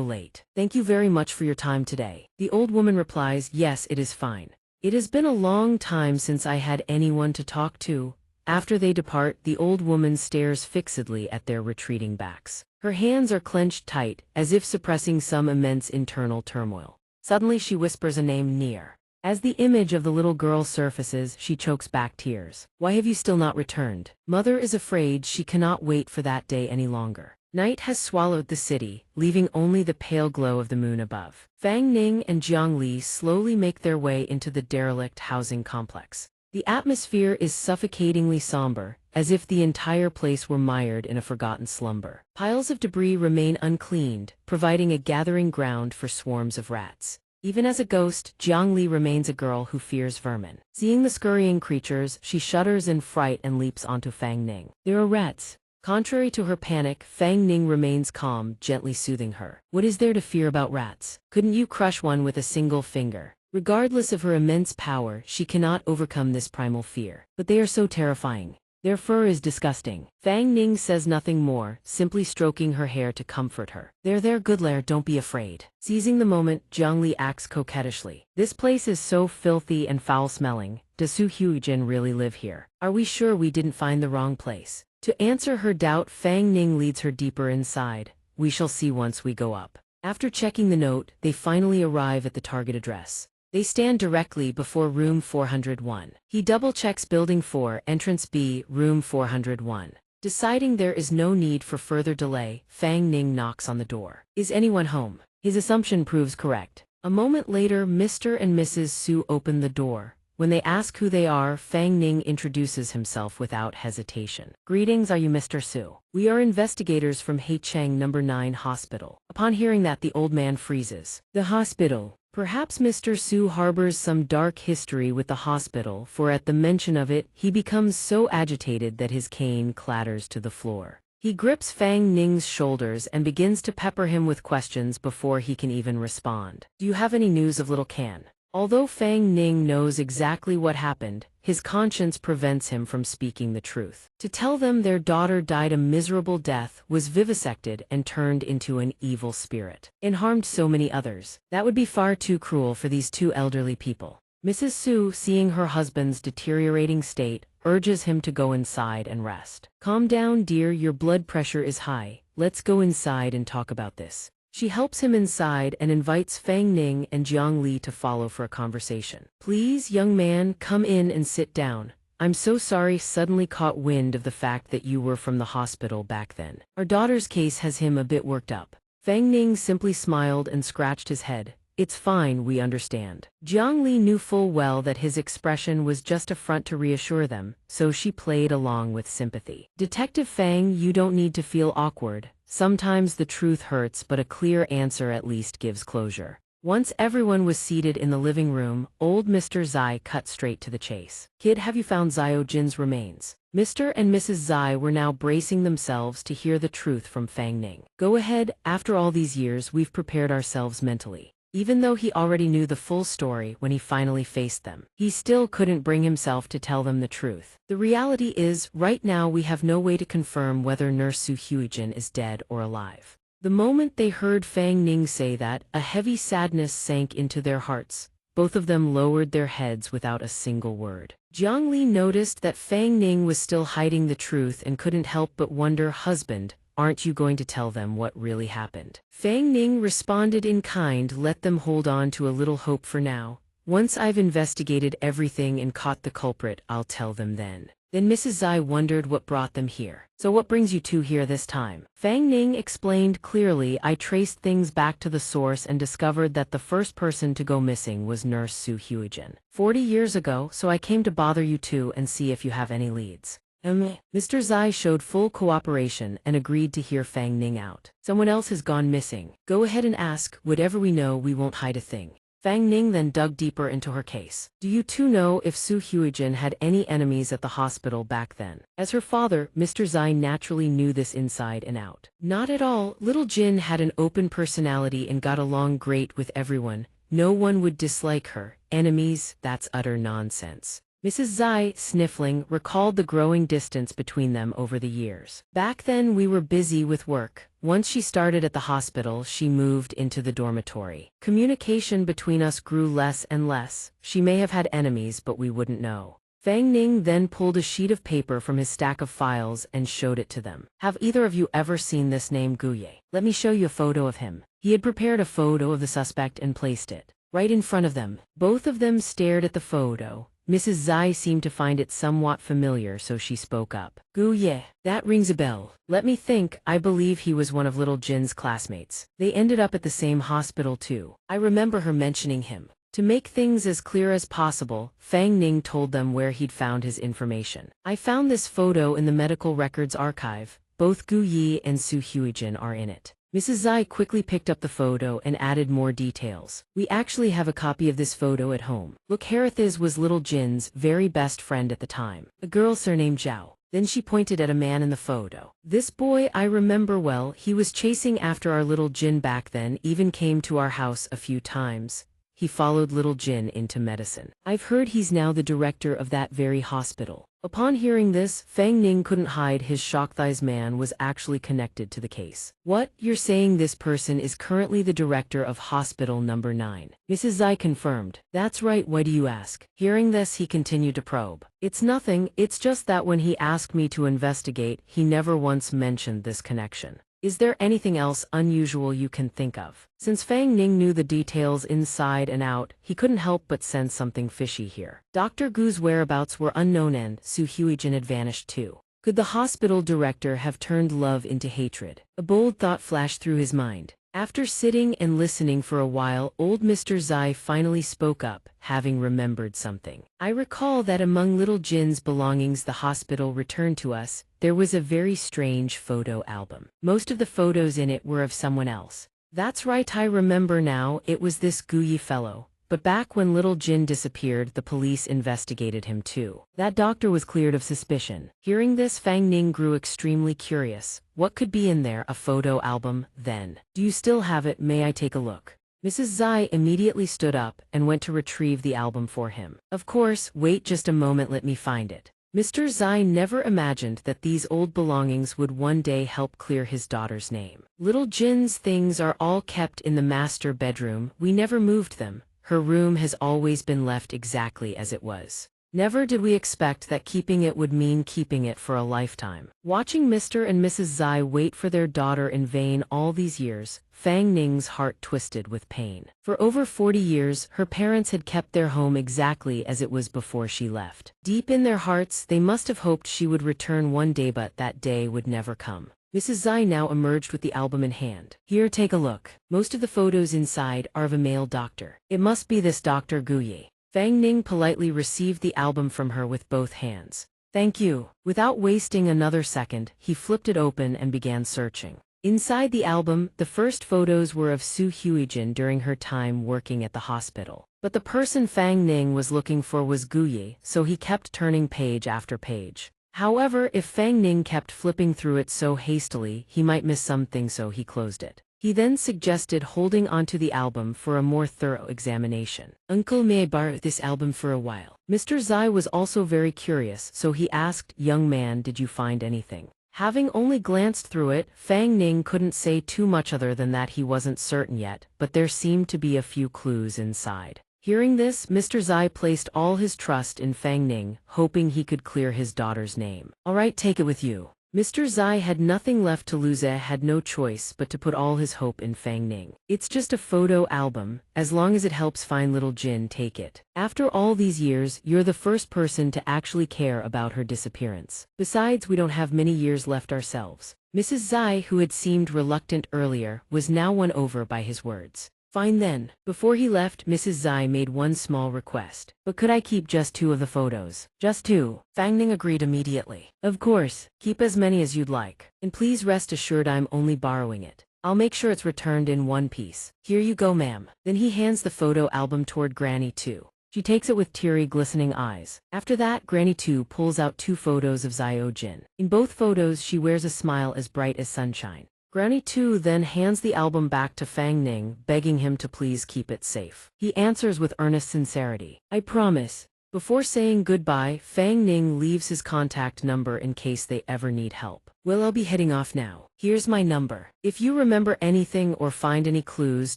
late. Thank you very much for your time today." The old woman replies, "Yes, it is fine. It has been a long time since I had anyone to talk to." After they depart, the old woman stares fixedly at their retreating backs. Her hands are clenched tight, as if suppressing some immense internal turmoil. Suddenly she whispers a name near. As the image of the little girl surfaces, she chokes back tears. "Why have you still not returned?" Mother is afraid she cannot wait for that day any longer. Night has swallowed the city, leaving only the pale glow of the moon above. Fang Ning and Jiang Li slowly make their way into the derelict housing complex. The atmosphere is suffocatingly somber, as if the entire place were mired in a forgotten slumber. Piles of debris remain uncleaned, providing a gathering ground for swarms of rats. Even as a ghost, Jiang Li remains a girl who fears vermin. Seeing the scurrying creatures, she shudders in fright and leaps onto Fang Ning. "There are rats." Contrary to her panic, Fang Ning remains calm, gently soothing her. "What is there to fear about rats? Couldn't you crush one with a single finger?" Regardless of her immense power, she cannot overcome this primal fear. "But they are so terrifying. Their fur is disgusting." Fang Ning says nothing more, simply stroking her hair to comfort her. There, Goodlair, don't be afraid." Seizing the moment, Jiang Li acts coquettishly. "This place is so filthy and foul-smelling. Does Su Huijin really live here? Are we sure we didn't find the wrong place?" To answer her doubt, Fang Ning leads her deeper inside. "We shall see once we go up." After checking the note, they finally arrive at the target address. They stand directly before room 401. He double-checks building 4, entrance B, room 401. Deciding there is no need for further delay, Fang Ning knocks on the door. "Is anyone home?" His assumption proves correct. A moment later, Mr. and Mrs. Su open the door. When they ask who they are, Fang Ning introduces himself without hesitation. "Greetings, are you Mr. Su? We are investigators from Haicheng No. 9 Hospital." Upon hearing that, the old man freezes. "The hospital?" Perhaps Mr. Su harbors some dark history with the hospital, for at the mention of it, he becomes so agitated that his cane clatters to the floor. He grips Fang Ning's shoulders and begins to pepper him with questions before he can even respond. "Do you have any news of little Can?" Although Fang Ning knows exactly what happened, his conscience prevents him from speaking the truth. To tell them their daughter died a miserable death, was vivisected and turned into an evil spirit, and harmed so many others. That would be far too cruel for these two elderly people. Mrs. Su, seeing her husband's deteriorating state, urges him to go inside and rest. "Calm down, dear, your blood pressure is high. Let's go inside and talk about this." She helps him inside and invites Fang Ning and Jiang Li to follow for a conversation. "Please, young man, come in and sit down. I'm so sorry suddenly caught wind of the fact that you were from the hospital back then. Our daughter's case has him a bit worked up." Fang Ning simply smiled and scratched his head. "It's fine, we understand." Jiang Li knew full well that his expression was just a front to reassure them, so she played along with sympathy. "Detective Fang, you don't need to feel awkward. Sometimes the truth hurts, but a clear answer at least gives closure." Once everyone was seated in the living room, old Mr. Zai cut straight to the chase. "Kid, have you found Xiao Jin's remains?" Mr. and Mrs. Zai were now bracing themselves to hear the truth from Fang Ning. "Go ahead, after all these years we've prepared ourselves mentally." Even though he already knew the full story when he finally faced them, he still couldn't bring himself to tell them the truth. "The reality is, right now we have no way to confirm whether Nurse Su Huijin is dead or alive." The moment they heard Fang Ning say that, a heavy sadness sank into their hearts. Both of them lowered their heads without a single word. Jiang Li noticed that Fang Ning was still hiding the truth and couldn't help but wonder, "Husband, aren't you going to tell them what really happened?" Fang Ning responded in kind, "Let them hold on to a little hope for now. Once I've investigated everything and caught the culprit, I'll tell them then." Then Mrs. Zai wondered what brought them here. So what brings you two here this time? Fang Ning explained clearly. I traced things back to the source and discovered that the first person to go missing was Nurse Su Huijin 40 years ago, so I came to bother you two and see if you have any leads. Mr. Zai showed full cooperation and agreed to hear Fang Ning out. Someone else has gone missing. Go ahead and ask. Whatever we know, we won't hide a thing. Fang Ning then dug deeper into her case. Do you two know if Su Huijin had any enemies at the hospital back then? As her father, Mr. Zai naturally knew this inside and out. Not at all. Little Jin had an open personality and got along great with everyone. No one would dislike her. Enemies? That's utter nonsense. Mrs. Zai, sniffling, recalled the growing distance between them over the years. Back then we were busy with work. Once she started at the hospital, she moved into the dormitory. Communication between us grew less and less. She may have had enemies, but we wouldn't know. Fang Ning then pulled a sheet of paper from his stack of files and showed it to them. Have either of you ever seen this name Guye? Let me show you a photo of him. He had prepared a photo of the suspect and placed it right in front of them. Both of them stared at the photo. Mrs. Zai seemed to find it somewhat familiar, so she spoke up. Guye, that rings a bell. Let me think. I believe he was one of little Jin's classmates. They ended up at the same hospital too. I remember her mentioning him. To make things as clear as possible, Fang Ning told them where he'd found his information. I found this photo in the medical records archive. Both Gu Yi and Su Huijin are in it. Mrs. Zai quickly picked up the photo and added more details. We actually have a copy of this photo at home. Look, Harithiz was little Jin's very best friend at the time. A girl surnamed Zhao. Then she pointed at a man in the photo. This boy I remember well. He was chasing after our little Jin back then, even came to our house a few times. He followed little Jin into medicine. I've heard he's now the director of that very hospital. Upon hearing this, Fang Ning couldn't hide his shock. This man was actually connected to the case. What? You're saying this person is currently the director of hospital number 9? Mrs. Zai confirmed. That's right. Why do you ask? Hearing this, he continued to probe. It's nothing. It's just that when he asked me to investigate, he never once mentioned this connection. Is there anything else unusual you can think of? Since Fang Ning knew the details inside and out, he couldn't help but sense something fishy here. Dr. Gu's whereabouts were unknown and Su Huijin had vanished too. Could the hospital director have turned love into hatred? A bold thought flashed through his mind. After sitting and listening for a while, old Mr. Zai finally spoke up, having remembered something. I recall that among little Jin's belongings the hospital returned to us, there was a very strange photo album. Most of the photos in it were of someone else. That's right, I remember now, it was this Guyi fellow. But back when little Jin disappeared, the police investigated him too. That doctor was cleared of suspicion. Hearing this, Fang Ning grew extremely curious. What could be in there? A photo album, then? Do you still have it? May I take a look? Mrs. Zai immediately stood up and went to retrieve the album for him. Of course, wait just a moment, let me find it. Mr. Zai never imagined that these old belongings would one day help clear his daughter's name. Little Jin's things are all kept in the master bedroom. We never moved them. Her room has always been left exactly as it was. Never did we expect that keeping it would mean keeping it for a lifetime. Watching Mr. and Mrs. Zai wait for their daughter in vain all these years, Fang Ning's heart twisted with pain. For over 40 years, her parents had kept their home exactly as it was before she left. Deep in their hearts, they must have hoped she would return one day, but that day would never come. Mrs. Zai now emerged with the album in hand. Here, take a look. Most of the photos inside are of a male doctor. It must be this Dr. Guye. Fang Ning politely received the album from her with both hands. Thank you. Without wasting another second, he flipped it open and began searching. Inside the album, the first photos were of Su Huijin during her time working at the hospital. But the person Fang Ning was looking for was Guye, so he kept turning page after page. However, if Fang Ning kept flipping through it so hastily, he might miss something, so he closed it. He then suggested holding onto the album for a more thorough examination. Uncle, may I borrow this album for a while? Mr. Zai was also very curious, so he asked, Young man, did you find anything? Having only glanced through it, Fang Ning couldn't say too much other than that he wasn't certain yet, but there seemed to be a few clues inside. Hearing this, Mr. Zai placed all his trust in Fang Ning, hoping he could clear his daughter's name. All right, take it with you. Mr. Zai had nothing left to lose. Had no choice but to put all his hope in Fang Ning. It's just a photo album, as long as it helps find little Jin, take it. After all these years, you're the first person to actually care about her disappearance. Besides, we don't have many years left ourselves. Mrs. Zai, who had seemed reluctant earlier, was now won over by his words. Fine then. Before he left, Mrs. Zai made one small request. But could I keep just 2 of the photos? Just 2. Fang Ning agreed immediately. Of course, keep as many as you'd like. And please rest assured I'm only borrowing it. I'll make sure it's returned in one piece. Here you go, ma'am. Then he hands the photo album toward Granny 2. She takes it with teary, glistening eyes. After that, Granny 2 pulls out 2 photos of Xiao Jin. In both photos, she wears a smile as bright as sunshine. Granny 2 then hands the album back to Fang Ning, begging him to please keep it safe. He answers with earnest sincerity. I promise. Before saying goodbye, Fang Ning leaves his contact number in case they ever need help. Well, I'll be heading off now. Here's my number. If you remember anything or find any clues,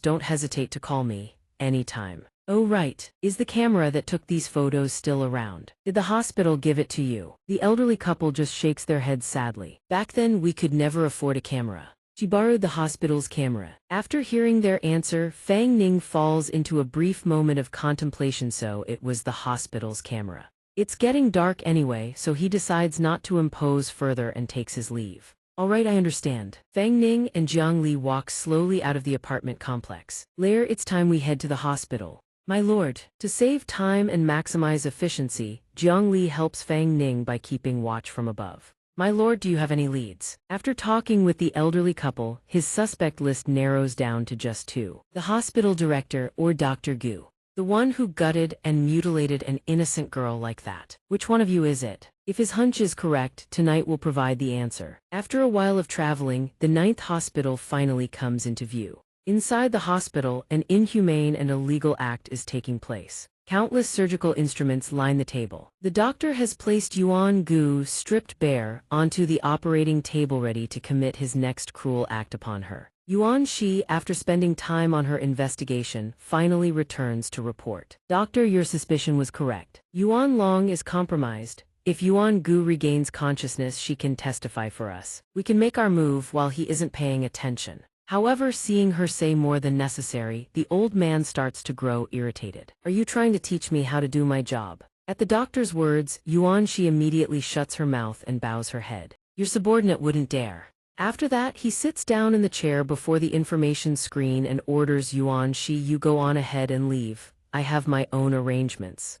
don't hesitate to call me, anytime. Oh right, is the camera that took these photos still around? Did the hospital give it to you? The elderly couple just shakes their heads sadly. Back then we could never afford a camera. She borrowed the hospital's camera. After hearing their answer, Fang Ning falls into a brief moment of contemplation. So it was the hospital's camera. It's getting dark anyway, so he decides not to impose further and takes his leave. All right, I understand. Fang Ning and Jiang Li walk slowly out of the apartment complex. Later, it's time we head to the hospital. My lord, to save time and maximize efficiency, Jiang Li helps Fang Ning by keeping watch from above. My lord, do you have any leads? After talking with the elderly couple, his suspect list narrows down to just 2. The hospital director, or Dr. Gu. The one who gutted and mutilated an innocent girl like that. Which one of you is it? If his hunch is correct, tonight will provide the answer. After a while of traveling, the 9th hospital finally comes into view. Inside the hospital, an inhumane and illegal act is taking place. Countless surgical instruments line the table. The doctor has placed Yuan Gu, stripped bare, onto the operating table ready to commit his next cruel act upon her. Yuan Shi, after spending time on her investigation, finally returns to report. Doctor, your suspicion was correct. Yuan Long is compromised. If Yuan Gu regains consciousness, she can testify for us. We can make our move while he isn't paying attention. However, seeing her say more than necessary, the old man starts to grow irritated. Are you trying to teach me how to do my job? At the doctor's words, Yuan Shi immediately shuts her mouth and bows her head. Your subordinate wouldn't dare. After that, he sits down in the chair before the information screen and orders Yuan Shi, you go on ahead and leave. I have my own arrangements.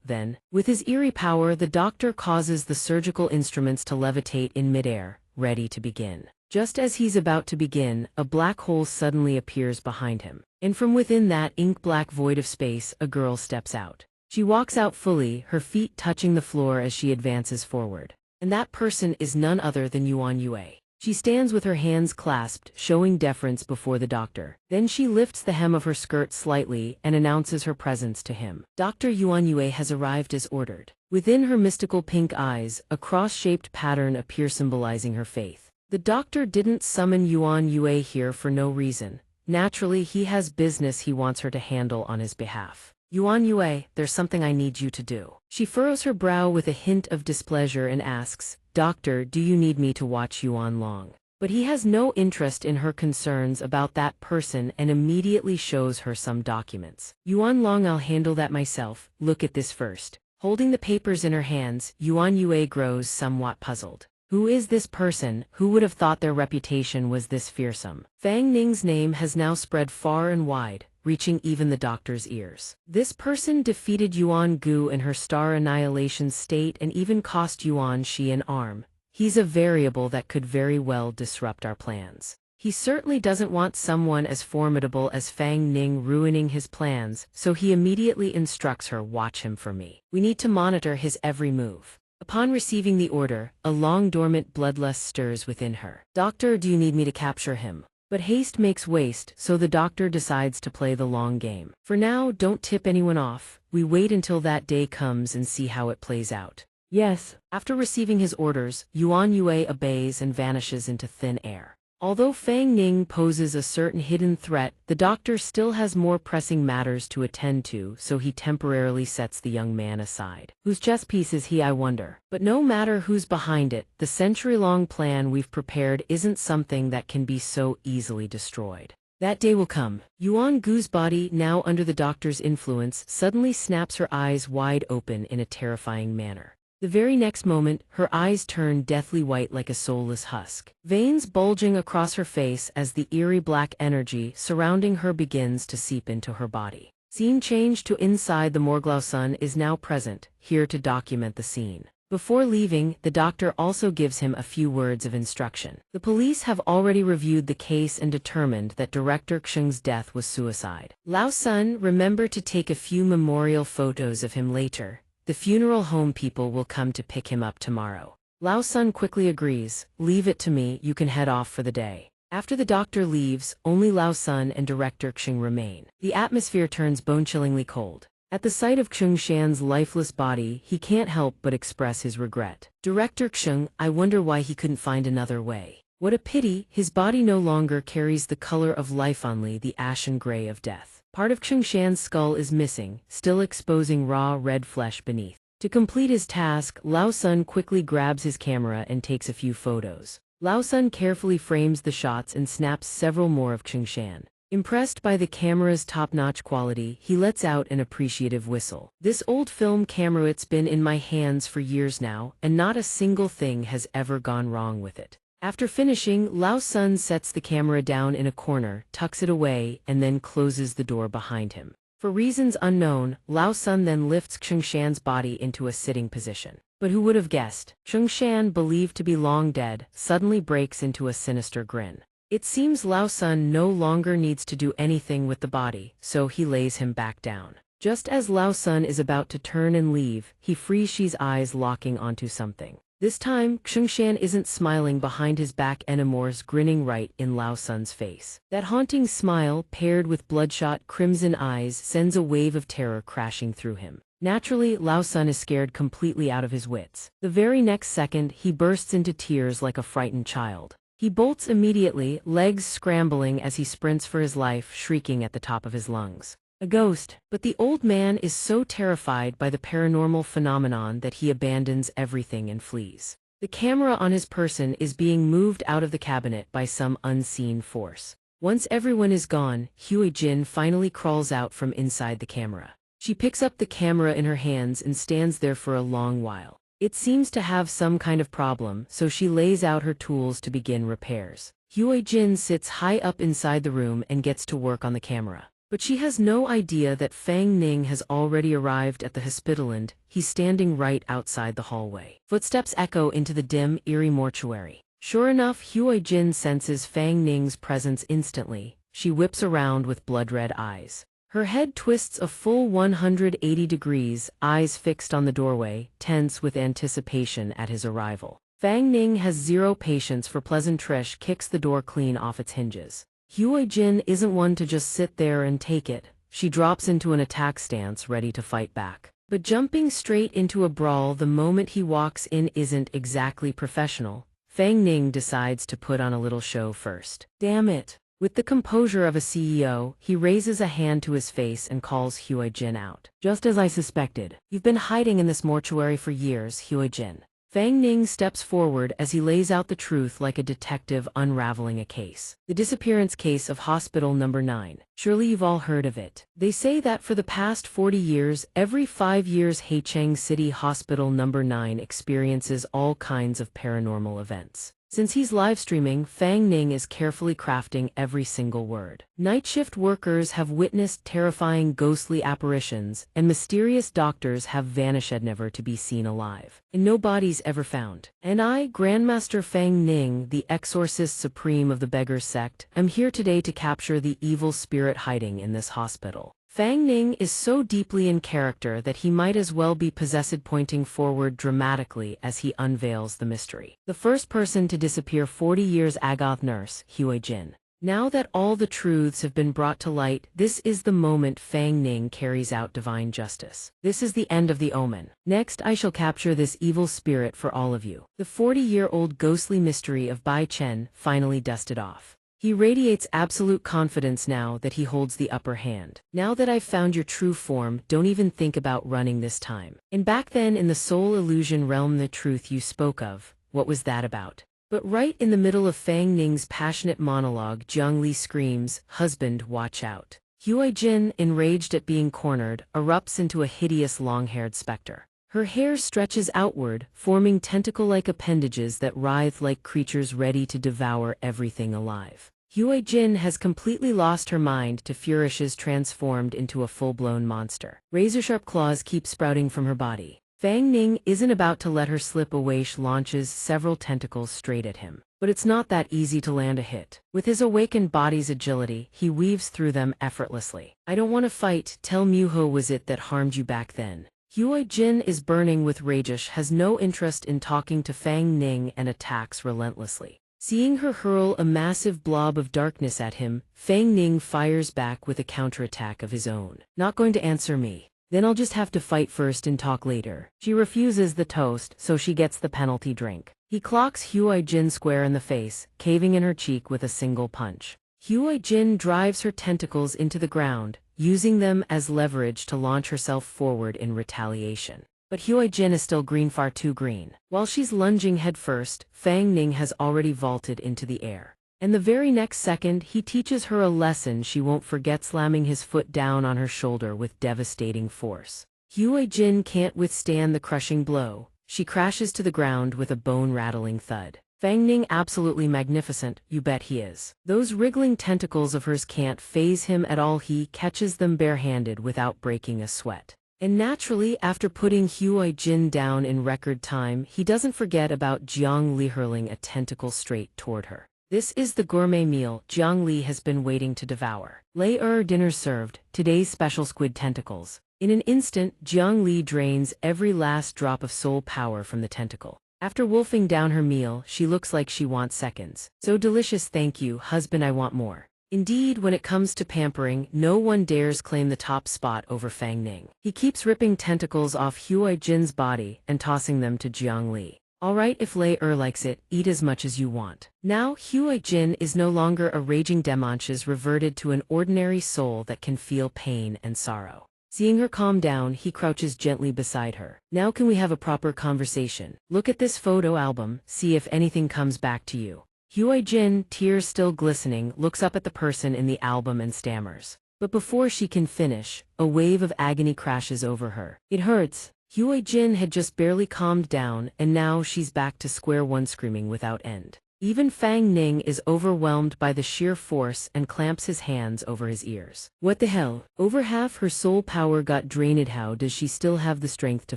Then, with his eerie power, the doctor causes the surgical instruments to levitate in midair, ready to begin. Just as he's about to begin, a black hole suddenly appears behind him. And from within that ink-black void of space, a girl steps out. She walks out fully, her feet touching the floor as she advances forward. And that person is none other than Yuan Yue. She stands with her hands clasped, showing deference before the doctor. Then she lifts the hem of her skirt slightly and announces her presence to him. Dr. Yuan Yue has arrived as ordered. Within her mystical pink eyes, a cross-shaped pattern appears symbolizing her faith. The doctor didn't summon Yuan Yue here for no reason. Naturally, he has business he wants her to handle on his behalf. Yuan Yue, there's something I need you to do. She furrows her brow with a hint of displeasure and asks, Doctor, do you need me to watch Yuan Long? But he has no interest in her concerns about that person and immediately shows her some documents. Yuan Long, I'll handle that myself. Look at this first. Holding the papers in her hands, Yuan Yue grows somewhat puzzled. Who is this person? Who would have thought their reputation was this fearsome? Fang Ning's name has now spread far and wide, reaching even the doctor's ears. This person defeated Yuan Gu in her star annihilation state and even cost Yuan Shi an arm. He's a variable that could very well disrupt our plans. He certainly doesn't want someone as formidable as Fang Ning ruining his plans, so he immediately instructs her, watch him for me. We need to monitor his every move. Upon receiving the order, a long-dormant bloodlust stirs within her. Doctor, do you need me to capture him? But haste makes waste, so the doctor decides to play the long game. For now, don't tip anyone off. We wait until that day comes and see how it plays out. Yes. After receiving his orders, Yuan Yue obeys and vanishes into thin air. Although Fang Ning poses a certain hidden threat, the doctor still has more pressing matters to attend to, so he temporarily sets the young man aside. Whose chess piece is he, I wonder? But no matter who's behind it, the century-long plan we've prepared isn't something that can be so easily destroyed. That day will come. Yuan Gu's body, now under the doctor's influence, suddenly snaps her eyes wide open in a terrifying manner. The very next moment, her eyes turn deathly white like a soulless husk. Veins bulging across her face as the eerie black energy surrounding her begins to seep into her body. Scene change to inside the morgue. Lao Sun is now present, here to document the scene. Before leaving, the doctor also gives him a few words of instruction. The police have already reviewed the case and determined that Director Xing's death was suicide. Lao Sun, remember to take a few memorial photos of him later. The funeral home people will come to pick him up tomorrow. Lao Sun quickly agrees. Leave it to me, you can head off for the day. After the doctor leaves, only Lao Sun and Director Xing remain. The atmosphere turns bone-chillingly cold. At the sight of Xing Shan's lifeless body, he can't help but express his regret. Director Xing, I wonder why he couldn't find another way. What a pity, his body no longer carries the color of life, only the ashen gray of death. Part of Xing Shan's skull is missing, still exposing raw red flesh beneath. To complete his task, Lao Sun quickly grabs his camera and takes a few photos. Lao Sun carefully frames the shots and snaps several more of Xing Shan. Impressed by the camera's top-notch quality, he lets out an appreciative whistle. This old film camera, it's been in my hands for years now, and not a single thing has ever gone wrong with it. After finishing, Lao Sun sets the camera down in a corner, tucks it away, and then closes the door behind him. For reasons unknown, Lao Sun then lifts Xing Shan's body into a sitting position. But who would have guessed? Xing Shan, believed to be long dead, suddenly breaks into a sinister grin. It seems Lao Sun no longer needs to do anything with the body, so he lays him back down. Just as Lao Sun is about to turn and leave, he frees Shi's eyes, locking onto something. This time, Xing Shan isn't smiling behind his back anymore, grinning right in Lao Sun's face. That haunting smile, paired with bloodshot crimson eyes, sends a wave of terror crashing through him. Naturally, Lao Sun is scared completely out of his wits. The very next second, he bursts into tears like a frightened child. He bolts immediately, legs scrambling as he sprints for his life, shrieking at the top of his lungs. A ghost, but the old man is so terrified by the paranormal phenomenon that he abandons everything and flees. The camera on his person is being moved out of the cabinet by some unseen force. Once everyone is gone, Hui Jin finally crawls out from inside the camera. She picks up the camera in her hands and stands there for a long while. It seems to have some kind of problem, so she lays out her tools to begin repairs. Hui Jin sits high up inside the room and gets to work on the camera. But she has no idea that Fang Ning has already arrived at the hospital and he's standing right outside the hallway. Footsteps echo into the dim, eerie mortuary. Sure enough, Hui Jin senses Fang Ning's presence instantly. She whips around with blood-red eyes. Her head twists a full 180 degrees, eyes fixed on the doorway, tense with anticipation at his arrival. Fang Ning has zero patience for pleasantries, kicks the door clean off its hinges. Hui Jin isn't one to just sit there and take it. She drops into an attack stance, ready to fight back. But jumping straight into a brawl the moment he walks in isn't exactly professional. Fang Ning decides to put on a little show first. Damn it. With the composure of a CEO, he raises a hand to his face and calls Hui Jin out. Just as I suspected. You've been hiding in this mortuary for years, Hui Jin. Fang Ning steps forward as he lays out the truth like a detective unraveling a case. The disappearance case of Hospital Number 9. Surely you've all heard of it. They say that for the past 40 years, every 5 years Haicheng City Hospital Number 9 experiences all kinds of paranormal events. Since he's live streaming, Fang Ning is carefully crafting every single word. Night shift workers have witnessed terrifying ghostly apparitions, and mysterious doctors have vanished never to be seen alive. And no bodies ever found. And I, Grandmaster Fang Ning, the exorcist supreme of the beggar sect, am here today to capture the evil spirit hiding in this hospital. Fang Ning is so deeply in character that he might as well be possessed, pointing forward dramatically as he unveils the mystery. The first person to disappear 40 years, Agoth nurse, Hui Jin. Now that all the truths have been brought to light, this is the moment Fang Ning carries out divine justice. This is the end of the omen. Next, I shall capture this evil spirit for all of you. The 40-year-old ghostly mystery of Bai Chen finally dusted off. He radiates absolute confidence now that he holds the upper hand. Now that I've found your true form, don't even think about running this time. And back then in the soul illusion realm, the truth you spoke of, what was that about? But right in the middle of Fang Ning's passionate monologue, Jiang Li screams, "Husband, watch out." Huai Jin, enraged at being cornered, erupts into a hideous long-haired specter. Her hair stretches outward, forming tentacle-like appendages that writhe like creatures ready to devour everything alive. Huai Jin has completely lost her mind to flourishes transformed into a full-blown monster. Razor-sharp claws keep sprouting from her body. Fang Ning isn't about to let her slip away. She launches several tentacles straight at him. But it's not that easy to land a hit. With his awakened body's agility, he weaves through them effortlessly. "I don't want to fight. Tell me who was it that harmed you back then." Huai Jin is burning with rage, has no interest in talking to Fang Ning and attacks relentlessly. Seeing her hurl a massive blob of darkness at him, Fang Ning fires back with a counterattack of his own. "Not going to answer me? Then I'll just have to fight first and talk later." She refuses the toast, so she gets the penalty drink. He clocks Huai Jin square in the face, caving in her cheek with a single punch. Huai Jin drives her tentacles into the ground, using them as leverage to launch herself forward in retaliation. But Huai Jin is still green, far too green. While she's lunging headfirst, Fang Ning has already vaulted into the air. And the very next second, he teaches her a lesson she won't forget, slamming his foot down on her shoulder with devastating force. Huai Jin can't withstand the crushing blow. She crashes to the ground with a bone-rattling thud. Fang Ning absolutely magnificent, you bet he is. Those wriggling tentacles of hers can't faze him at all. He catches them barehanded without breaking a sweat. And naturally, after putting Huai Jin down in record time, he doesn't forget about Jiang Li hurling a tentacle straight toward her. This is the gourmet meal Jiang Li has been waiting to devour. Dinner served, today's special squid tentacles. In an instant, Jiang Li drains every last drop of soul power from the tentacle. After wolfing down her meal, she looks like she wants seconds. "So delicious, thank you, husband, I want more." Indeed, when it comes to pampering, no one dares claim the top spot over Fang Ning. He keeps ripping tentacles off Huai Jin's body and tossing them to Jiang Li. "All right, if likes it, eat as much as you want." Now, Huai Jin is no longer a raging demon. She's reverted to an ordinary soul that can feel pain and sorrow. Seeing her calm down, he crouches gently beside her. "Now can we have a proper conversation? Look at this photo album, see if anything comes back to you." Huai Jin, tears still glistening, looks up at the person in the album and stammers. But before she can finish, a wave of agony crashes over her. "It hurts." Huai Jin had just barely calmed down, and now she's back to square one, screaming without end. Even Fang Ning is overwhelmed by the sheer force and clamps his hands over his ears. What the hell? Over half her soul power got drained. How does she still have the strength to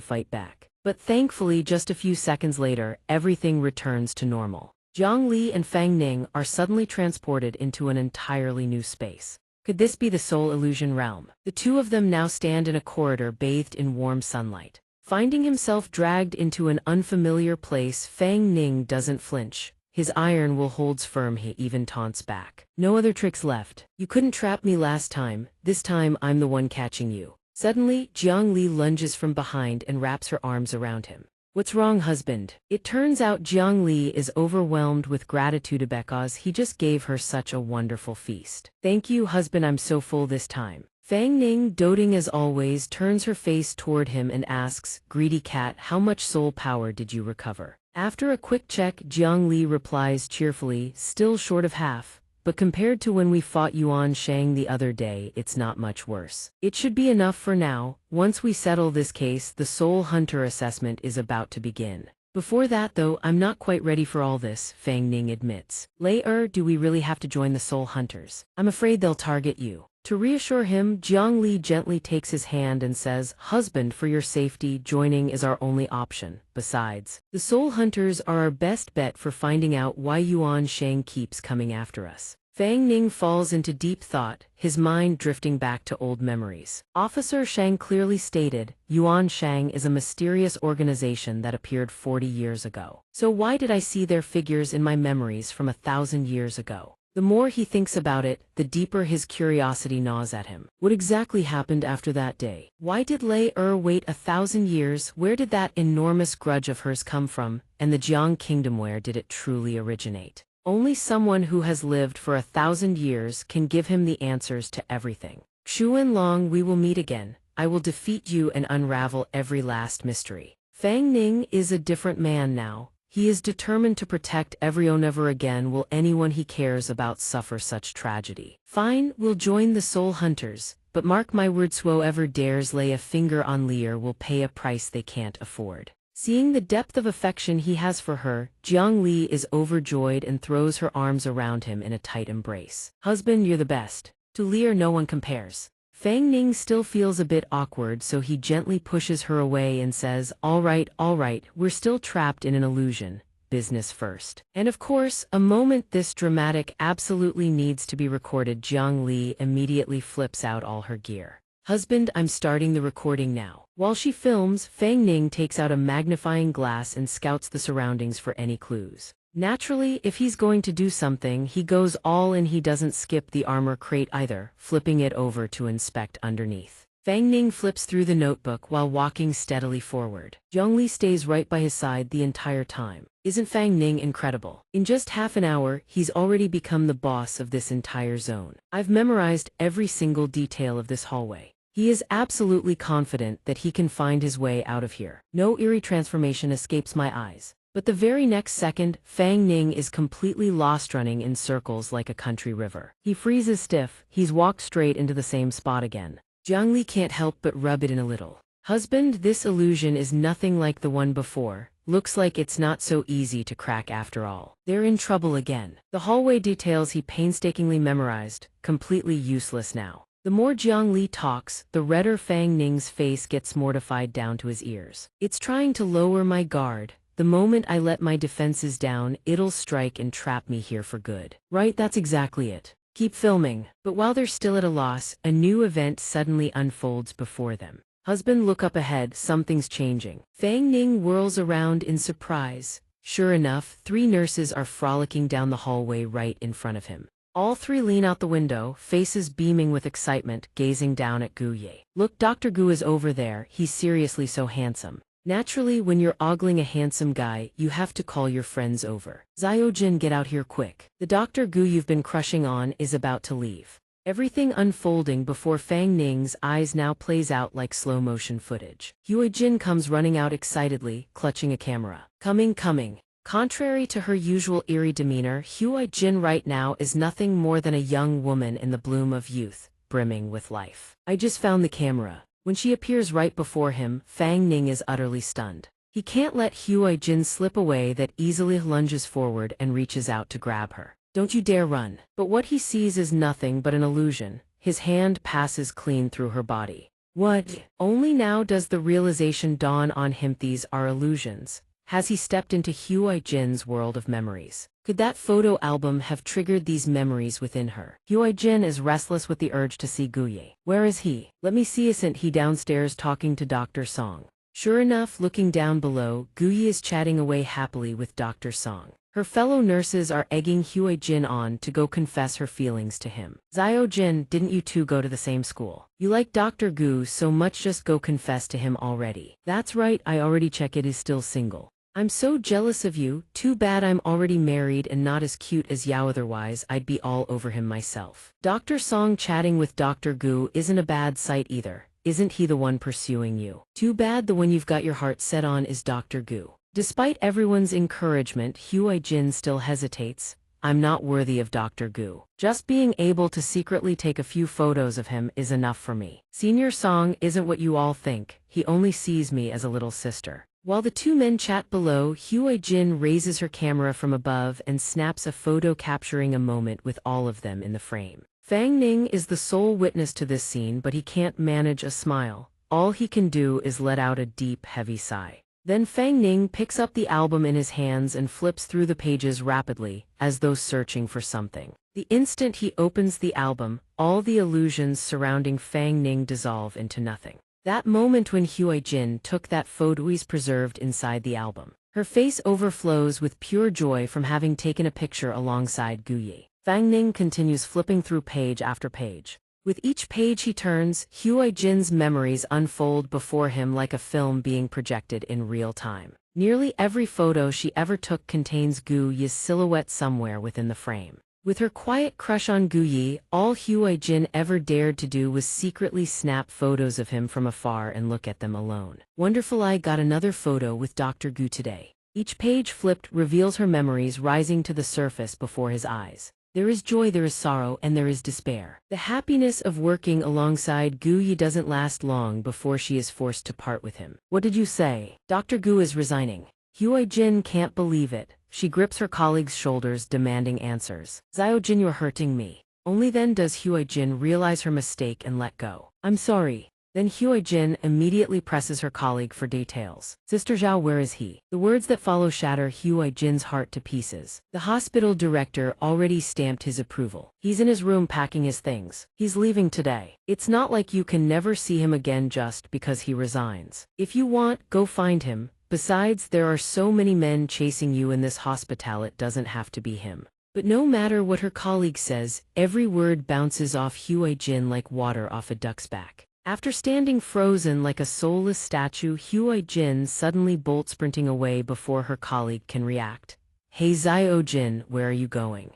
fight back? But thankfully, just a few seconds later, everything returns to normal. Jiang Li and Fang Ning are suddenly transported into an entirely new space. Could this be the soul illusion realm? The two of them now stand in a corridor bathed in warm sunlight. Finding himself dragged into an unfamiliar place, Fang Ning doesn't flinch. His iron will holds firm. He even taunts back. "No other tricks left. You couldn't trap me last time. This time I'm the one catching you." Suddenly, Jiang Li lunges from behind and wraps her arms around him. "What's wrong, husband?" It turns out Jiang Li is overwhelmed with gratitude because he just gave her such a wonderful feast. "Thank you, husband, I'm so full this time." Fang Ning, doting as always, turns her face toward him and asks, "Greedy cat, how much soul power did you recover?" After a quick check, Jiang Li replies cheerfully, "Still short of half, but compared to when we fought Yuan Shang the other day, it's not much worse. It should be enough for now. Once we settle this case, the Soul Hunter assessment is about to begin. Before that though, I'm not quite ready for all this," Fang Ning admits. Do we really have to join the Soul Hunters? I'm afraid they'll target you." To reassure him, Jiang Li gently takes his hand and says, "Husband, for your safety, joining is our only option. Besides, the Soul Hunters are our best bet for finding out why Yuan Shang keeps coming after us." Fang Ning falls into deep thought, his mind drifting back to old memories. Officer Shang clearly stated, Yuan Shang is a mysterious organization that appeared 40 years ago. So why did I see their figures in my memories from 1,000 years ago? The more he thinks about it, the deeper his curiosity gnaws at him. What exactly happened after that day? Why did Lei wait 1,000 years? Where did that enormous grudge of hers come from? And the Jiang kingdom, where did it truly originate? Only someone who has lived for 1,000 years can give him the answers to everything. Xuan Long, we will meet again. I will defeat you and unravel every last mystery. Fang Ning is a different man now. He is determined to protect everyone. Never again will anyone he cares about suffer such tragedy. Fine, we'll join the soul hunters, but mark my words, whoever dares lay a finger on Lear will pay a price they can't afford. Seeing the depth of affection he has for her, Jiang Li is overjoyed and throws her arms around him in a tight embrace. Husband, you're the best. To Lear no one compares. Fang Ning still feels a bit awkward, so he gently pushes her away and says, all right, we're still trapped in an illusion. Business first. And of course, a moment this dramatic absolutely needs to be recorded. Jiang Li immediately flips out all her gear. Husband, I'm starting the recording now. While she films, Fang Ning takes out a magnifying glass and scouts the surroundings for any clues. Naturally, if he's going to do something, he goes all in. He doesn't skip the armor crate either, flipping it over to inspect underneath. Fang Ning flips through the notebook while walking steadily forward. Jiang Li stays right by his side the entire time. Isn't Fang Ning incredible? In just half an hour, he's already become the boss of this entire zone. I've memorized every single detail of this hallway. He is absolutely confident that he can find his way out of here. No eerie transformation escapes my eyes. But the very next second, Fang Ning is completely lost, running in circles like a country river. He freezes stiff. He's walked straight into the same spot again. Jiang Li can't help but rub it in a little. Husband, this illusion is nothing like the one before. Looks like it's not so easy to crack after all. They're in trouble again. The hallway details he painstakingly memorized, completely useless now. The more Jiang Li talks, the redder Fang Ning's face gets, mortified down to his ears. It's trying to lower my guard. The moment I let my defenses down, it'll strike and trap me here for good. Right, that's exactly it. Keep filming. But while they're still at a loss, a new event suddenly unfolds before them. Husband, look up ahead, something's changing. Fang Ning whirls around in surprise. Sure enough, 3 nurses are frolicking down the hallway right in front of him. All 3 lean out the window, faces beaming with excitement, gazing down at Gu Ye. Look, Dr. Gu is over there. He's seriously so handsome. Naturally, when you're ogling a handsome guy, you have to call your friends over. Xiaojin, get out here quick. The Dr. Gu you've been crushing on is about to leave. Everything unfolding before Fang Ning's eyes now plays out like slow-motion footage. Huijin comes running out excitedly, clutching a camera. Coming. Contrary to her usual eerie demeanor, Huijin right now is nothing more than a young woman in the bloom of youth, brimming with life. I just found the camera. When she appears right before him, Fang Ning is utterly stunned. He can't let Huijin slip away, that easily lunges forward and reaches out to grab her. Don't you dare run. But what he sees is nothing but an illusion. His hand passes clean through her body. What? Only now does the realization dawn on him. These are illusions. Has he stepped into Huijin's world of memories? Could that photo album have triggered these memories within her? Huijin is restless with the urge to see Gu Ye. Where is he? Let me see. Isn't he downstairs talking to Dr. Song? Sure enough, looking down below, Gu Ye is chatting away happily with Dr. Song. Her fellow nurses are egging Huijin on to go confess her feelings to him. Xiaojin, didn't you two go to the same school? You like Dr. Gu so much, just go confess to him already. That's right, I already checked, it is still single. I'm so jealous of you. Too bad I'm already married and not as cute as Yao, otherwise I'd be all over him myself. Dr. Song chatting with Dr. Gu isn't a bad sight either. Isn't he the one pursuing you? Too bad the one you've got your heart set on is Dr. Gu. Despite everyone's encouragement, Huijin still hesitates. I'm not worthy of Dr. Gu. Just being able to secretly take a few photos of him is enough for me. Senior Song isn't what you all think. He only sees me as a little sister. While the 2 men chat below, Huijin raises her camera from above and snaps a photo capturing a moment with all of them in the frame. Fang Ning is the sole witness to this scene, but he can't manage a smile. All he can do is let out a deep, heavy sigh. Then Fang Ning picks up the album in his hands and flips through the pages rapidly, as though searching for something. The instant he opens the album, all the illusions surrounding Fang Ning dissolve into nothing. That moment when Huijin took that photo is preserved inside the album. Her face overflows with pure joy from having taken a picture alongside Gu Ye. Fang Ning continues flipping through page after page. With each page he turns, Huai Jin's memories unfold before him like a film being projected in real time. Nearly every photo she ever took contains Gu Yi's silhouette somewhere within the frame. With her quiet crush on Gu Yi, all Huai Jin ever dared to do was secretly snap photos of him from afar and look at them alone. Wonderful, I got another photo with Dr. Gu today. Each page flipped reveals her memories rising to the surface before his eyes. There is joy, there is sorrow, and there is despair. The happiness of working alongside Gu Yi doesn't last long before she is forced to part with him. What did you say? Dr. Gu is resigning. Huai Jin can't believe it. She grips her colleague's shoulders, demanding answers. Xiao Jin, you're hurting me. Only then does Huai Jin realize her mistake and let go. I'm sorry. Then Huai Jin immediately presses her colleague for details. Sister Zhao, where is he? The words that follow shatter Huai Jin's heart to pieces. The hospital director already stamped his approval. He's in his room packing his things. He's leaving today. It's not like you can never see him again just because he resigns. If you want, go find him. Besides, there are so many men chasing you in this hospital, it doesn't have to be him. But no matter what her colleague says, every word bounces off Huai Jin like water off a duck's back. After standing frozen like a soulless statue, Huai Jin suddenly bolts, sprinting away before her colleague can react. Hey Xiao Jin, where are you going?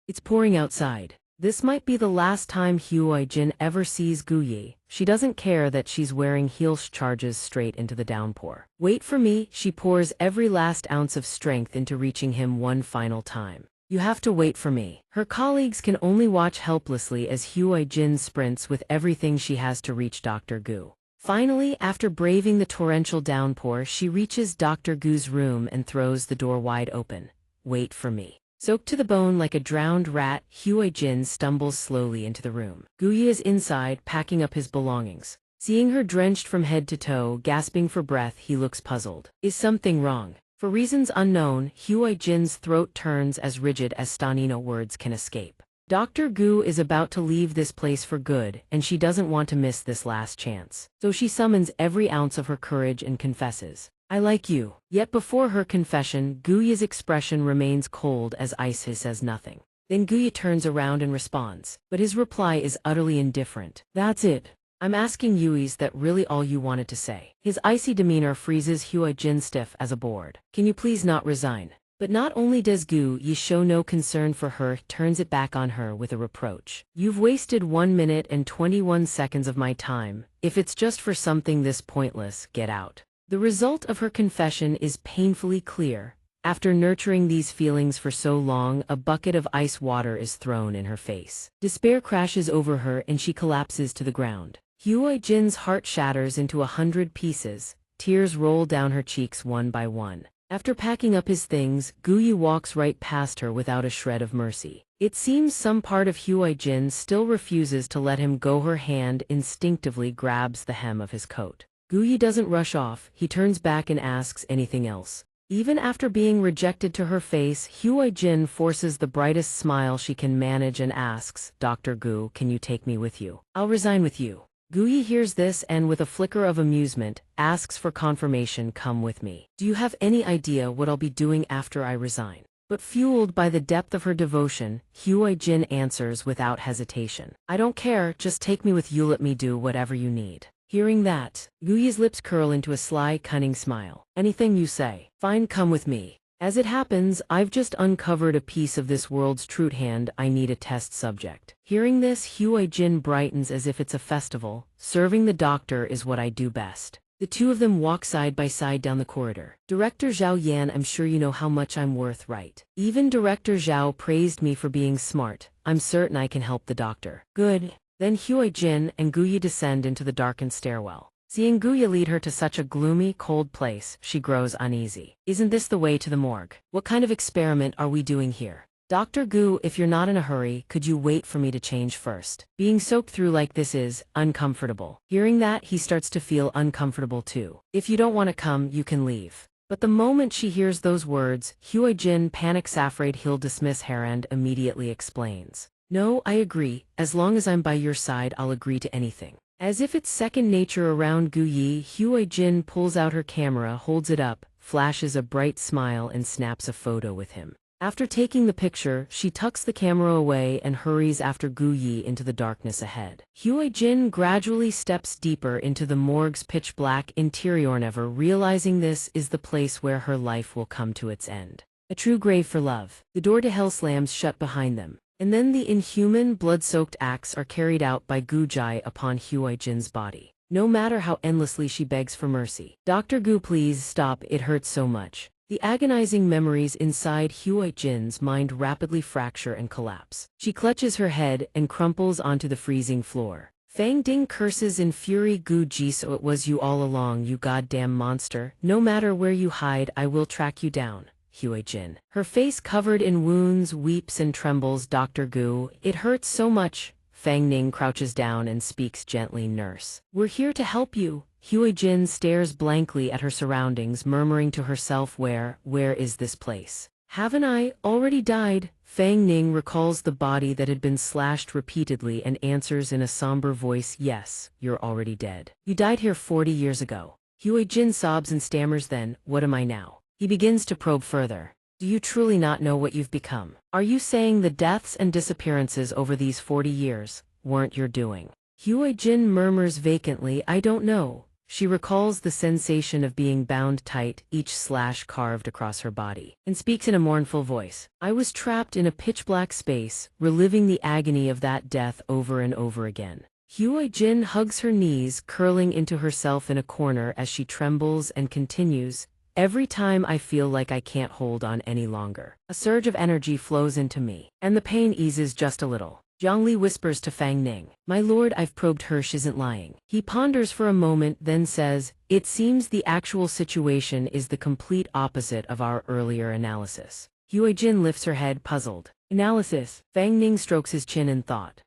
It's pouring outside. This might be the last time Huai Jin ever sees Gu Yi. She doesn't care that she's wearing heels, charges straight into the downpour. Wait for me, she pours every last ounce of strength into reaching him one final time. You have to wait for me. Her colleagues can only watch helplessly as Huai Jin sprints with everything she has to reach Dr. Gu. Finally, after braving the torrential downpour, she reaches Dr. Gu's room and throws the door wide open. Wait for me. Soaked to the bone like a drowned rat, Huai Jin stumbles slowly into the room. Gu Yi is inside, packing up his belongings. Seeing her drenched from head to toe, gasping for breath, he looks puzzled. Is something wrong? For reasons unknown, Huai Jin's throat turns as rigid as Stanino words can escape. Dr. Gu is about to leave this place for good, and she doesn't want to miss this last chance. So she summons every ounce of her courage and confesses, I like you. Yet before her confession, Gu Yi's expression remains cold as ice. He says nothing. Then Gu Yi turns around and responds, but his reply is utterly indifferent. That's it. I'm asking you, is that really all you wanted to say? His icy demeanor freezes Huai Jin stiff as a board. Can you please not resign? But not only does Gu Yi show no concern for her, turns it back on her with a reproach. You've wasted 1 minute and 21 seconds of my time. If it's just for something this pointless, get out. The result of her confession is painfully clear. After nurturing these feelings for so long, a bucket of ice water is thrown in her face. Despair crashes over her and she collapses to the ground. Huai Jin's heart shatters into 100 pieces. Tears roll down her cheeks one by one. After packing up his things, Gu Yi walks right past her without a shred of mercy. It seems some part of Huai Jin still refuses to let him go. Her hand instinctively grabs the hem of his coat. Gu Yi doesn't rush off, he turns back and asks anything else. Even after being rejected to her face, Huai Jin forces the brightest smile she can manage and asks, Dr. Gu, can you take me with you? I'll resign with you. Gu Yi hears this and with a flicker of amusement, asks for confirmation, come with me. Do you have any idea what I'll be doing after I resign? But fueled by the depth of her devotion, Huai Jin answers without hesitation. I don't care, just take me with you, let me do whatever you need. Hearing that, Gu Yi's lips curl into a sly, cunning smile. Anything you say. Fine, come with me. As it happens, I've just uncovered a piece of this world's truth hand. I need a test subject. Hearing this, Huai Jin brightens as if it's a festival. Serving the doctor is what I do best. The two of them walk side by side down the corridor. Director Zhao Yan, I'm sure you know how much I'm worth, right? Even Director Zhao praised me for being smart. I'm certain I can help the doctor. Good. Then Huai Jin and Gu Yi descend into the darkened stairwell. Seeing Gu Yi lead her to such a gloomy, cold place, she grows uneasy. Isn't this the way to the morgue? What kind of experiment are we doing here? Dr. Gu, if you're not in a hurry, could you wait for me to change first? Being soaked through like this is uncomfortable. Hearing that, he starts to feel uncomfortable too. If you don't want to come, you can leave. But the moment she hears those words, Huai Jin panics, afraid he'll dismiss her, and immediately explains. No, I agree. As long as I'm by your side, I'll agree to anything. As if it's second nature around Gu Yi, Huai Jin pulls out her camera, holds it up, flashes a bright smile and snaps a photo with him. After taking the picture, she tucks the camera away and hurries after Gu Yi into the darkness ahead. Hue Jin gradually steps deeper into the morgue's pitch-black interior, never realizing this is the place where her life will come to its end. A true grave for love. The door to hell slams shut behind them, and then the inhuman, blood-soaked acts are carried out by Gu Jai upon Hue Jin's body. No matter how endlessly she begs for mercy. Dr. Gu, please stop, it hurts so much. The agonizing memories inside Hue Jin's mind rapidly fracture and collapse. She clutches her head and crumples onto the freezing floor. Fang Ding curses in fury. Gu Ji, so it was you all along, you goddamn monster. No matter where you hide, I will track you down. Hue Jin, her face covered in wounds, weeps and trembles. Dr. Gu, it hurts so much. Fang Ning crouches down and speaks gently. Nurse, we're here to help you. Hue Jin stares blankly at her surroundings, murmuring to herself, where is this place? Haven't I already died? Fang Ning recalls the body that had been slashed repeatedly and answers in a somber voice, yes, you're already dead. You died here 40 years ago. Hue Jin sobs and stammers, then, what am I now? He begins to probe further. Do you truly not know what you've become? Are you saying the deaths and disappearances over these 40 years weren't your doing? Hue Jin murmurs vacantly, I don't know. She recalls the sensation of being bound tight, each slash carved across her body, and speaks in a mournful voice. I was trapped in a pitch-black space, reliving the agony of that death over and over again. Hue Jin hugs her knees, curling into herself in a corner as she trembles and continues, every time I feel like I can't hold on any longer, a surge of energy flows into me, and the pain eases just a little. Zhongli whispers to Fang Ning, my lord, I've probed her, she isn't lying. He ponders for a moment, then says, it seems the actual situation is the complete opposite of our earlier analysis. Hue Jin lifts her head, puzzled. Analysis. Fang Ning strokes his chin in thought.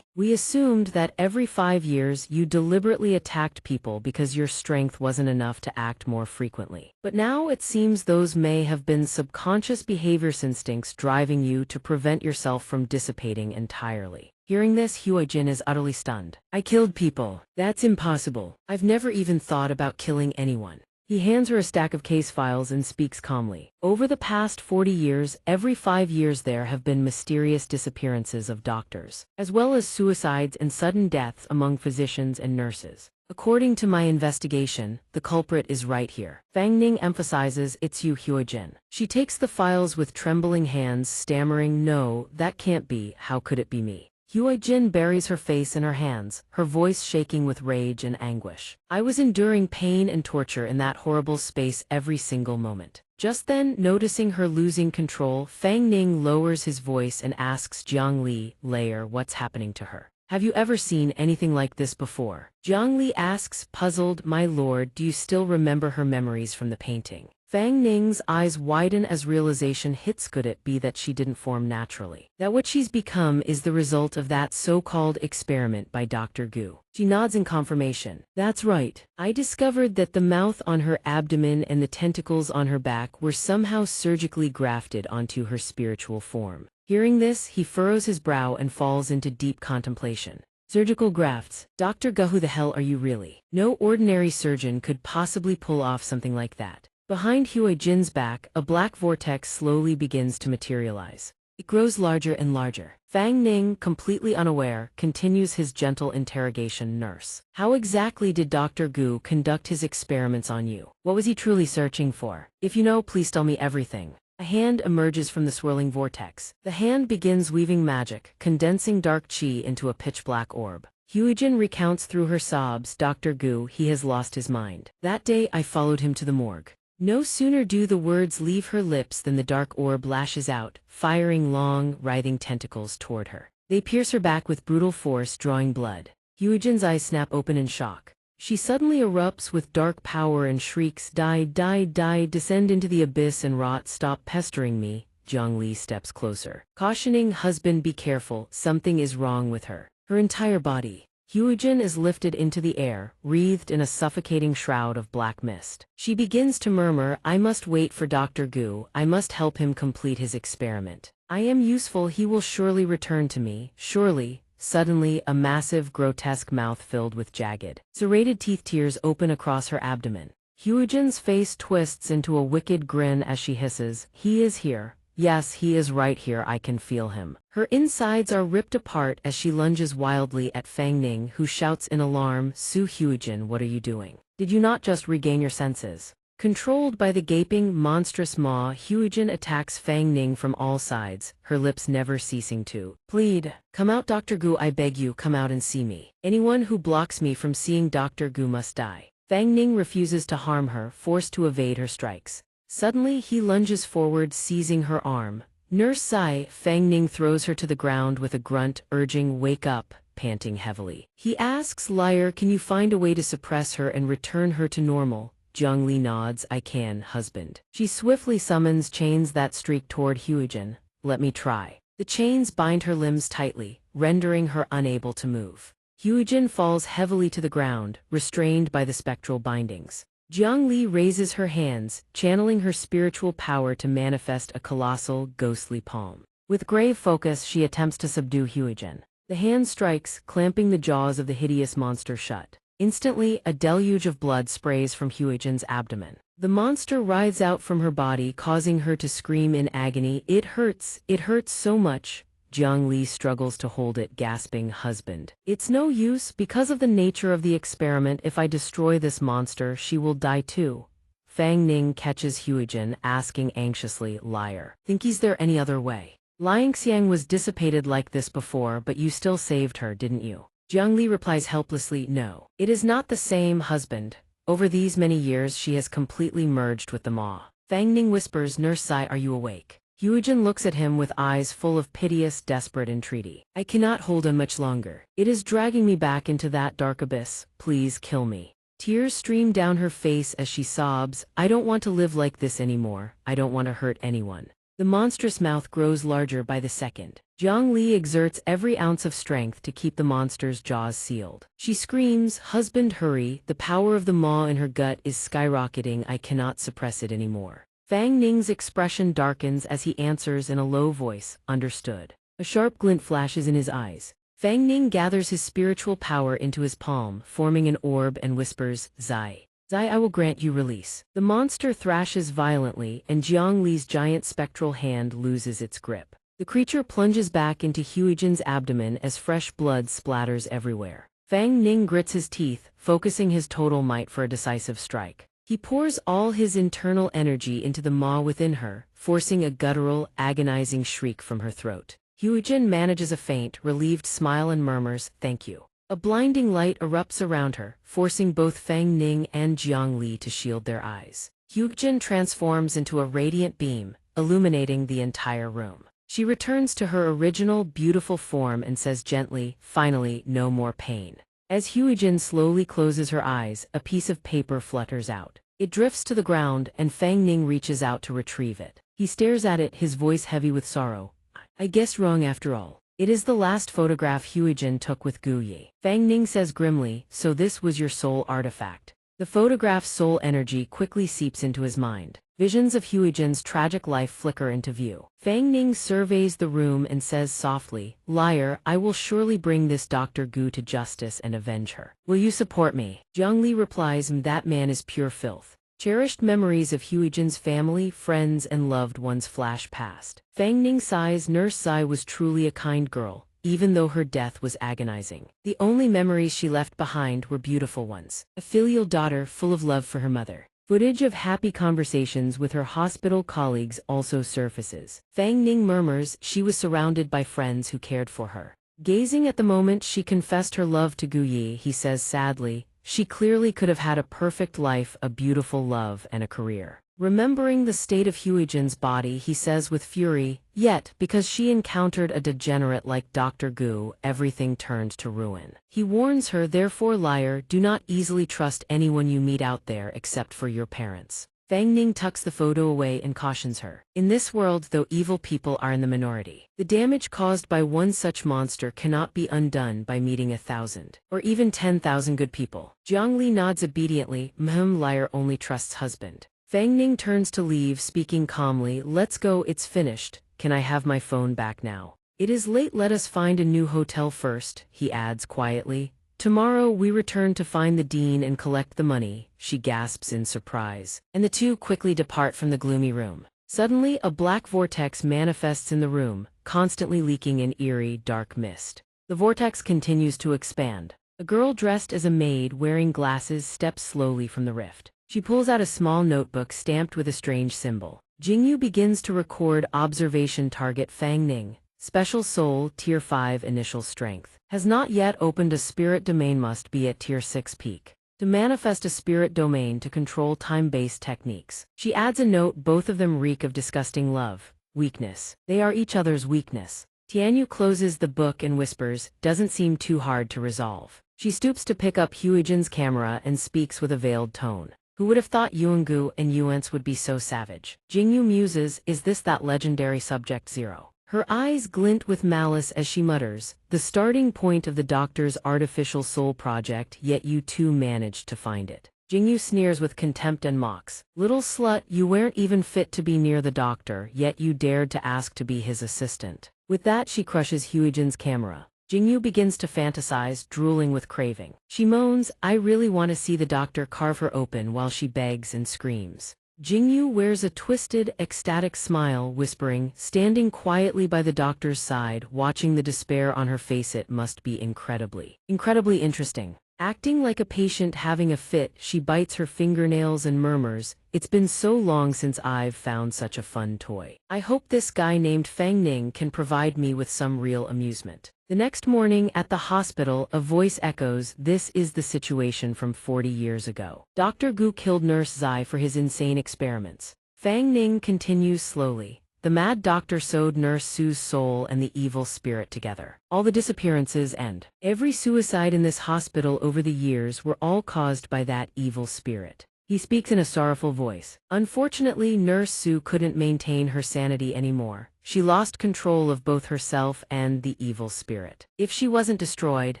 We assumed that every 5 years you deliberately attacked people because your strength wasn't enough to act more frequently. But now it seems those may have been subconscious behaviors, instincts driving you to prevent yourself from dissipating entirely. Hearing this, Hue Jin is utterly stunned. I killed people. That's impossible. I've never even thought about killing anyone. He hands her a stack of case files and speaks calmly. Over the past 40 years, every 5 years there have been mysterious disappearances of doctors, as well as suicides and sudden deaths among physicians and nurses. According to my investigation, the culprit is right here. Fang Ning emphasizes, it's you, Hue Jin. She takes the files with trembling hands, stammering, no, that can't be, how could it be me? Hue Jin buries her face in her hands, her voice shaking with rage and anguish. I was enduring pain and torture in that horrible space every single moment. Just then, noticing her losing control, Fang Ning lowers his voice and asks Jiang Li, Layer, what's happening to her? Have you ever seen anything like this before? Jiang Li asks, puzzled, my lord, do you still remember her memories from the painting? Fang Ning's eyes widen as realization hits. Could it be that she didn't form naturally? That what she's become is the result of that so-called experiment by Dr. Gu? She nods in confirmation. That's right. I discovered that the mouth on her abdomen and the tentacles on her back were somehow surgically grafted onto her spiritual form. Hearing this, he furrows his brow and falls into deep contemplation. Surgical grafts. Dr. Gu, who the hell are you really? No ordinary surgeon could possibly pull off something like that. Behind Hue Jin's back, a black vortex slowly begins to materialize. It grows larger and larger. Fang Ning, completely unaware, continues his gentle interrogation. Nurse, how exactly did Dr. Gu conduct his experiments on you? What was he truly searching for? If you know, please tell me everything. A hand emerges from the swirling vortex. The hand begins weaving magic, condensing dark qi into a pitch-black orb. Hue Jin recounts through her sobs, Dr. Gu, he has lost his mind. That day I followed him to the morgue. No sooner do the words leave her lips than the dark orb lashes out, firing long, writhing tentacles toward her. They pierce her back with brutal force, drawing blood. Hue Jin's eyes snap open in shock. She suddenly erupts with dark power and shrieks, die, die, die, descend into the abyss and rot, stop pestering me. Jiang Li steps closer, cautioning husband, be careful, something is wrong with her. Her entire body. Hue Jin is lifted into the air, wreathed in a suffocating shroud of black mist. She begins to murmur, I must wait for Dr. Gu, I must help him complete his experiment. I am useful, he will surely return to me, surely. Suddenly, a massive, grotesque mouth filled with jagged, serrated teeth tears open across her abdomen. Hue Jin's face twists into a wicked grin as she hisses, he is here. Yes, he is right here, I can feel him. Her insides are ripped apart as she lunges wildly at Fang Ning, who shouts in alarm, Su Huijin, what are you doing? Did you not just regain your senses? Controlled by the gaping, monstrous maw, Huijin attacks Fang Ning from all sides, her lips never ceasing to plead. Come out, Dr. Gu, I beg you, come out and see me. Anyone who blocks me from seeing Dr. Gu must die. Fang Ning refuses to harm her, forced to evade her strikes. Suddenly, he lunges forward, seizing her arm. Nurse Sai, Fang Ning throws her to the ground with a grunt, urging, wake up, panting heavily. He asks, liar, can you find a way to suppress her and return her to normal? Jiang Li nods, I can, husband. She swiftly summons chains that streak toward Huijin. Let me try. The chains bind her limbs tightly, rendering her unable to move. Huijin falls heavily to the ground, restrained by the spectral bindings. Jiang Li raises her hands, channeling her spiritual power to manifest a colossal, ghostly palm. With grave focus, she attempts to subdue Huijin. The hand strikes, clamping the jaws of the hideous monster shut. Instantly, a deluge of blood sprays from Huijin's abdomen. The monster writhes out from her body, causing her to scream in agony. It hurts so much. Jiang Li struggles to hold it, gasping, husband. It's no use, because of the nature of the experiment, if I destroy this monster, she will die too. Fang Ning catches Huijin, asking anxiously, liar. Think is there any other way? Xianxia was dissipated like this before, but you still saved her, didn't you? Jiang Li replies helplessly, no. It is not the same, husband. Over these many years she has completely merged with the maw. Fang Ning whispers, Nurse Sai, are you awake? Huijin looks at him with eyes full of piteous, desperate entreaty. I cannot hold on much longer. It is dragging me back into that dark abyss. Please kill me. Tears stream down her face as she sobs, I don't want to live like this anymore. I don't want to hurt anyone. The monstrous mouth grows larger by the second. Jiang Li exerts every ounce of strength to keep the monster's jaws sealed. She screams, husband, hurry, the power of the maw in her gut is skyrocketing, I cannot suppress it anymore. Fang Ning's expression darkens as he answers in a low voice, understood. A sharp glint flashes in his eyes. Fang Ning gathers his spiritual power into his palm, forming an orb, and whispers, Zai. Zai, I will grant you release. The monster thrashes violently, and Jiang Li's giant spectral hand loses its grip. The creature plunges back into Huijin's abdomen as fresh blood splatters everywhere. Fang Ning grits his teeth, focusing his total might for a decisive strike. He pours all his internal energy into the maw within her, forcing a guttural, agonizing shriek from her throat. Huijin manages a faint, relieved smile and murmurs, thank you. A blinding light erupts around her, forcing both Fang Ning and Jiang Li to shield their eyes. Huijin transforms into a radiant beam, illuminating the entire room. She returns to her original, beautiful form and says gently, finally, no more pain. As Huijin slowly closes her eyes, a piece of paper flutters out. It drifts to the ground, and Fang Ning reaches out to retrieve it. He stares at it, his voice heavy with sorrow. I guessed wrong after all. It is the last photograph Huijin took with Gu Yi. Fang Ning says grimly, so this was your soul artifact. The photograph's soul energy quickly seeps into his mind. Visions of Huijin's tragic life flicker into view. Fang Ning surveys the room and says softly, liar, I will surely bring this Dr. Gu to justice and avenge her. Will you support me? Jiang Li replies, that man is pure filth. Cherished memories of Huijin's family, friends, and loved ones flash past. Fang Ning sighs. Nurse Sai was truly a kind girl, even though her death was agonizing. The only memories she left behind were beautiful ones. A filial daughter full of love for her mother. Footage of happy conversations with her hospital colleagues also surfaces. Fang Ning murmurs she was surrounded by friends who cared for her. Gazing at the moment she confessed her love to Gu Yi, he says sadly, she clearly could have had a perfect life, a beautiful love, and a career. Remembering the state of Huijin's body, he says with fury, yet, because she encountered a degenerate like Dr. Gu, everything turned to ruin. He warns her, therefore, liar, do not easily trust anyone you meet out there except for your parents. Fang Ning tucks the photo away and cautions her. In this world, though evil people are in the minority, the damage caused by one such monster cannot be undone by meeting 1,000, or even 10,000 good people. Jiang Li nods obediently, liar only trusts husband. Fang Ning turns to leave, speaking calmly, let's go, it's finished, can I have my phone back now? It is late, let us find a new hotel first, he adds quietly. Tomorrow we return to find the dean and collect the money, she gasps in surprise, and the two quickly depart from the gloomy room. Suddenly, a black vortex manifests in the room, constantly leaking in eerie, dark mist. The vortex continues to expand. A girl dressed as a maid wearing glasses steps slowly from the rift. She pulls out a small notebook stamped with a strange symbol. Jingyu begins to record observation target Fang Ning. Special soul, tier 5 initial strength. Has not yet opened a spirit domain, must be at tier 6 peak. To manifest a spirit domain to control time-based techniques. She adds a note, both of them reek of disgusting love, weakness. They are each other's weakness. Tianyu closes the book and whispers, doesn't seem too hard to resolve. She stoops to pick up Huijin's camera and speaks with a veiled tone. Who would have thought Yuangu and Yuans would be so savage? Jingyu muses, is this that legendary subject 0? Her eyes glint with malice as she mutters, the starting point of the doctor's artificial soul project, yet you two managed to find it. Jingyu sneers with contempt and mocks. Little slut, you weren't even fit to be near the doctor, yet you dared to ask to be his assistant. With that, she crushes Huijin's camera. Jingyu begins to fantasize, drooling with craving. She moans, I really want to see the doctor carve her open, while she begs and screams. Jingyu wears a twisted, ecstatic smile, whispering, standing quietly by the doctor's side, watching the despair on her face. It must be incredibly interesting. Acting like a patient having a fit, she bites her fingernails and murmurs, it's been so long since I've found such a fun toy. I hope this guy named Fang Ning can provide me with some real amusement. The next morning at the hospital, a voice echoes, this is the situation from 40 years ago. Dr. Gu killed Nurse Zai for his insane experiments. Fang Ning continues slowly. The mad doctor sewed Nurse Su's soul and the evil spirit together. All the disappearances and every suicide in this hospital over the years were all caused by that evil spirit. He speaks in a sorrowful voice. Unfortunately, Nurse Su couldn't maintain her sanity anymore. She lost control of both herself and the evil spirit. If she wasn't destroyed,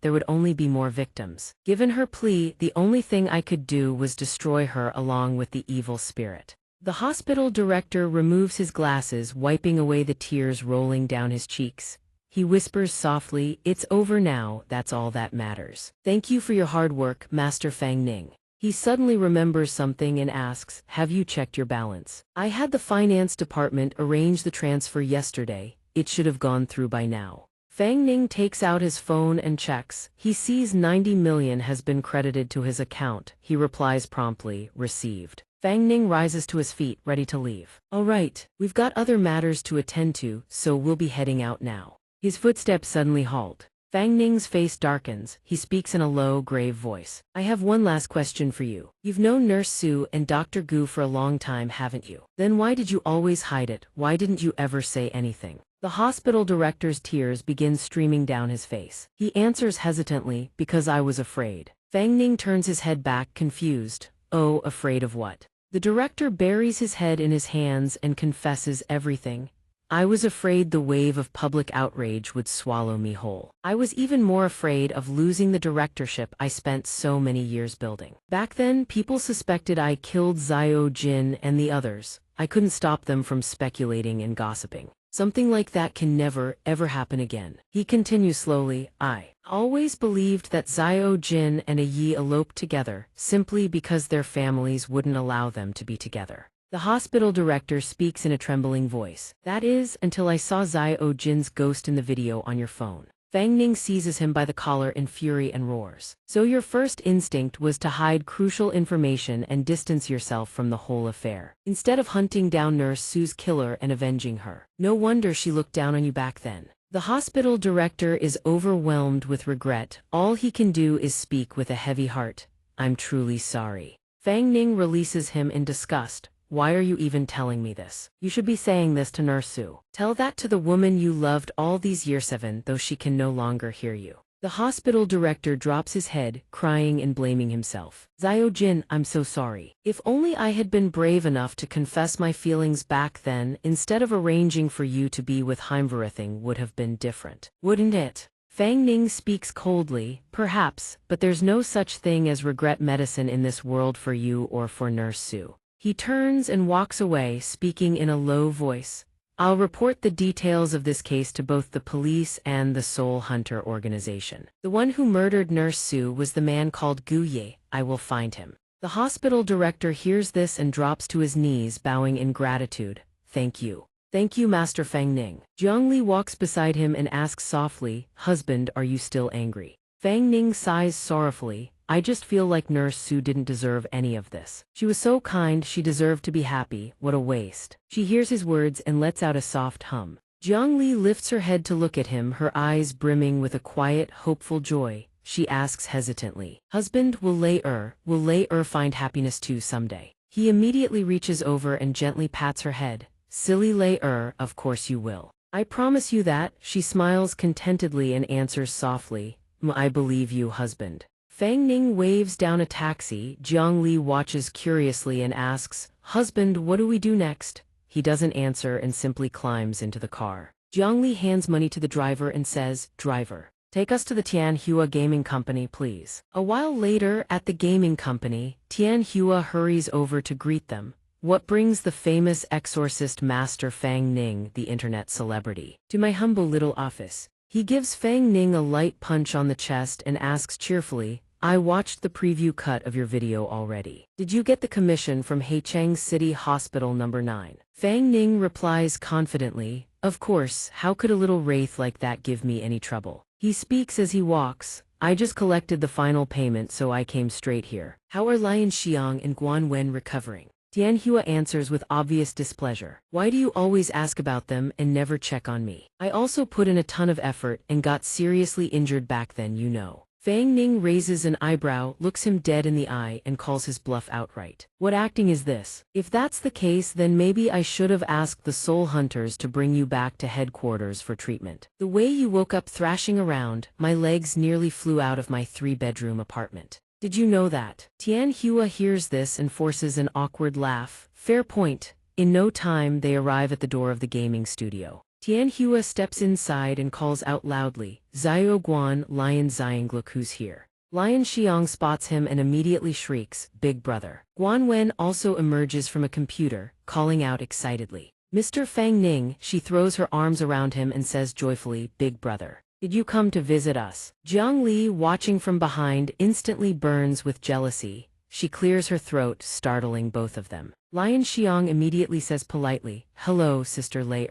there would only be more victims. Given her plea, the only thing I could do was destroy her along with the evil spirit. The hospital director removes his glasses, wiping away the tears rolling down his cheeks. He whispers softly, it's over now, that's all that matters. Thank you for your hard work, Master Fang Ning. He suddenly remembers something and asks, have you checked your balance? I had the finance department arrange the transfer yesterday. It should have gone through by now. Fang Ning takes out his phone and checks. He sees 90 million has been credited to his account. He replies promptly, received. Fang Ning rises to his feet, ready to leave. All right, we've got other matters to attend to, so we'll be heading out now. His footsteps suddenly halt. Fang Ning's face darkens. He speaks in a low, grave voice. I have one last question for you. You've known Nurse Su and Dr. Gu for a long time, haven't you? Then why did you always hide it? Why didn't you ever say anything? The hospital director's tears begin streaming down his face. He answers hesitantly, because I was afraid. Fang Ning turns his head back, confused. Oh, afraid of what? The director buries his head in his hands and confesses everything. I was afraid the wave of public outrage would swallow me whole. I was even more afraid of losing the directorship I spent so many years building. Back then, people suspected I killed Xiao Jin and the others. I couldn't stop them from speculating and gossiping. Something like that can never, ever happen again. He continues slowly, I always believed that Xiao Jin and a Yi eloped together, simply because their families wouldn't allow them to be together. The hospital director speaks in a trembling voice. That is, until I saw Xiao Jin's ghost in the video on your phone. Fang Ning seizes him by the collar in fury and roars. So your first instinct was to hide crucial information and distance yourself from the whole affair, instead of hunting down Nurse Su's killer and avenging her. No wonder she looked down on you back then. The hospital director is overwhelmed with regret. All he can do is speak with a heavy heart. I'm truly sorry. Fang Ning releases him in disgust. Why are you even telling me this? You should be saying this to Nurse Su. Tell that to the woman you loved all these years, though she can no longer hear you. The hospital director drops his head, crying and blaming himself. Xiao Jin, I'm so sorry. If only I had been brave enough to confess my feelings back then, instead of arranging for you to be with Heimverithing, would have been different. Wouldn't it? Fang Ning speaks coldly, perhaps, but there's no such thing as regret medicine in this world for you or for Nurse Su. He turns and walks away, speaking in a low voice. I'll report the details of this case to both the police and the Soul Hunter organization. The one who murdered Nurse Su was the man called Gu Ye. I will find him. The hospital director hears this and drops to his knees, bowing in gratitude. thank you. Thank you, Master Fang Ning. Jiang Li walks beside him and asks softly, husband, are you still angry? Fang Ning sighs sorrowfully, I just feel like Nurse Su didn't deserve any of this. She was so kind, she deserved to be happy, what a waste. She hears his words and lets out a soft hum. Jiang Li lifts her head to look at him, her eyes brimming with a quiet, hopeful joy. She asks hesitantly, husband, will Lei find happiness too someday? He immediately reaches over and gently pats her head. Silly Lei, of course you will. I promise you that. She smiles contentedly and answers softly, I believe you, husband. Fang Ning waves down a taxi. Jiang Li watches curiously and asks, husband, what do we do next? He doesn't answer and simply climbs into the car. Jiang Li hands money to the driver and says, driver, take us to the Tianhua Gaming Company, please. A while later, at the gaming company, Tianhua hurries over to greet them. What brings the famous exorcist Master Fang Ning, the internet celebrity, to my humble little office? He gives Fang Ning a light punch on the chest and asks cheerfully, I watched the preview cut of your video already. Did you get the commission from Haicheng City Hospital number 9? Fang Ning replies confidently, of course, how could a little wraith like that give me any trouble? He speaks as he walks, I just collected the final payment so I came straight here. How are Lian Xiang and Guan Wen recovering? Tianhua answers with obvious displeasure. Why do you always ask about them and never check on me? I also put in a ton of effort and got seriously injured back then, you know. Fang Ning raises an eyebrow, looks him dead in the eye and calls his bluff outright. What acting is this? If that's the case, then maybe I should have asked the soul hunters to bring you back to headquarters for treatment. The way you woke up thrashing around, my legs nearly flew out of my 3-bedroom apartment. Did you know that? Tianhua hears this and forces an awkward laugh. Fair point. In no time they arrive at the door of the gaming studio. Tianhua steps inside and calls out loudly, Xiao Guan, Lian Xiang, look who's here. Lian Xiang spots him and immediately shrieks, Big brother. Guan Wen also emerges from a computer, calling out excitedly, Mr. Fang Ning. She throws her arms around him and says joyfully, Big brother. Did you come to visit us? Jiang Li, watching from behind, instantly burns with jealousy. She clears her throat, startling both of them. Lian Xiang immediately says politely, hello, Sister Lei.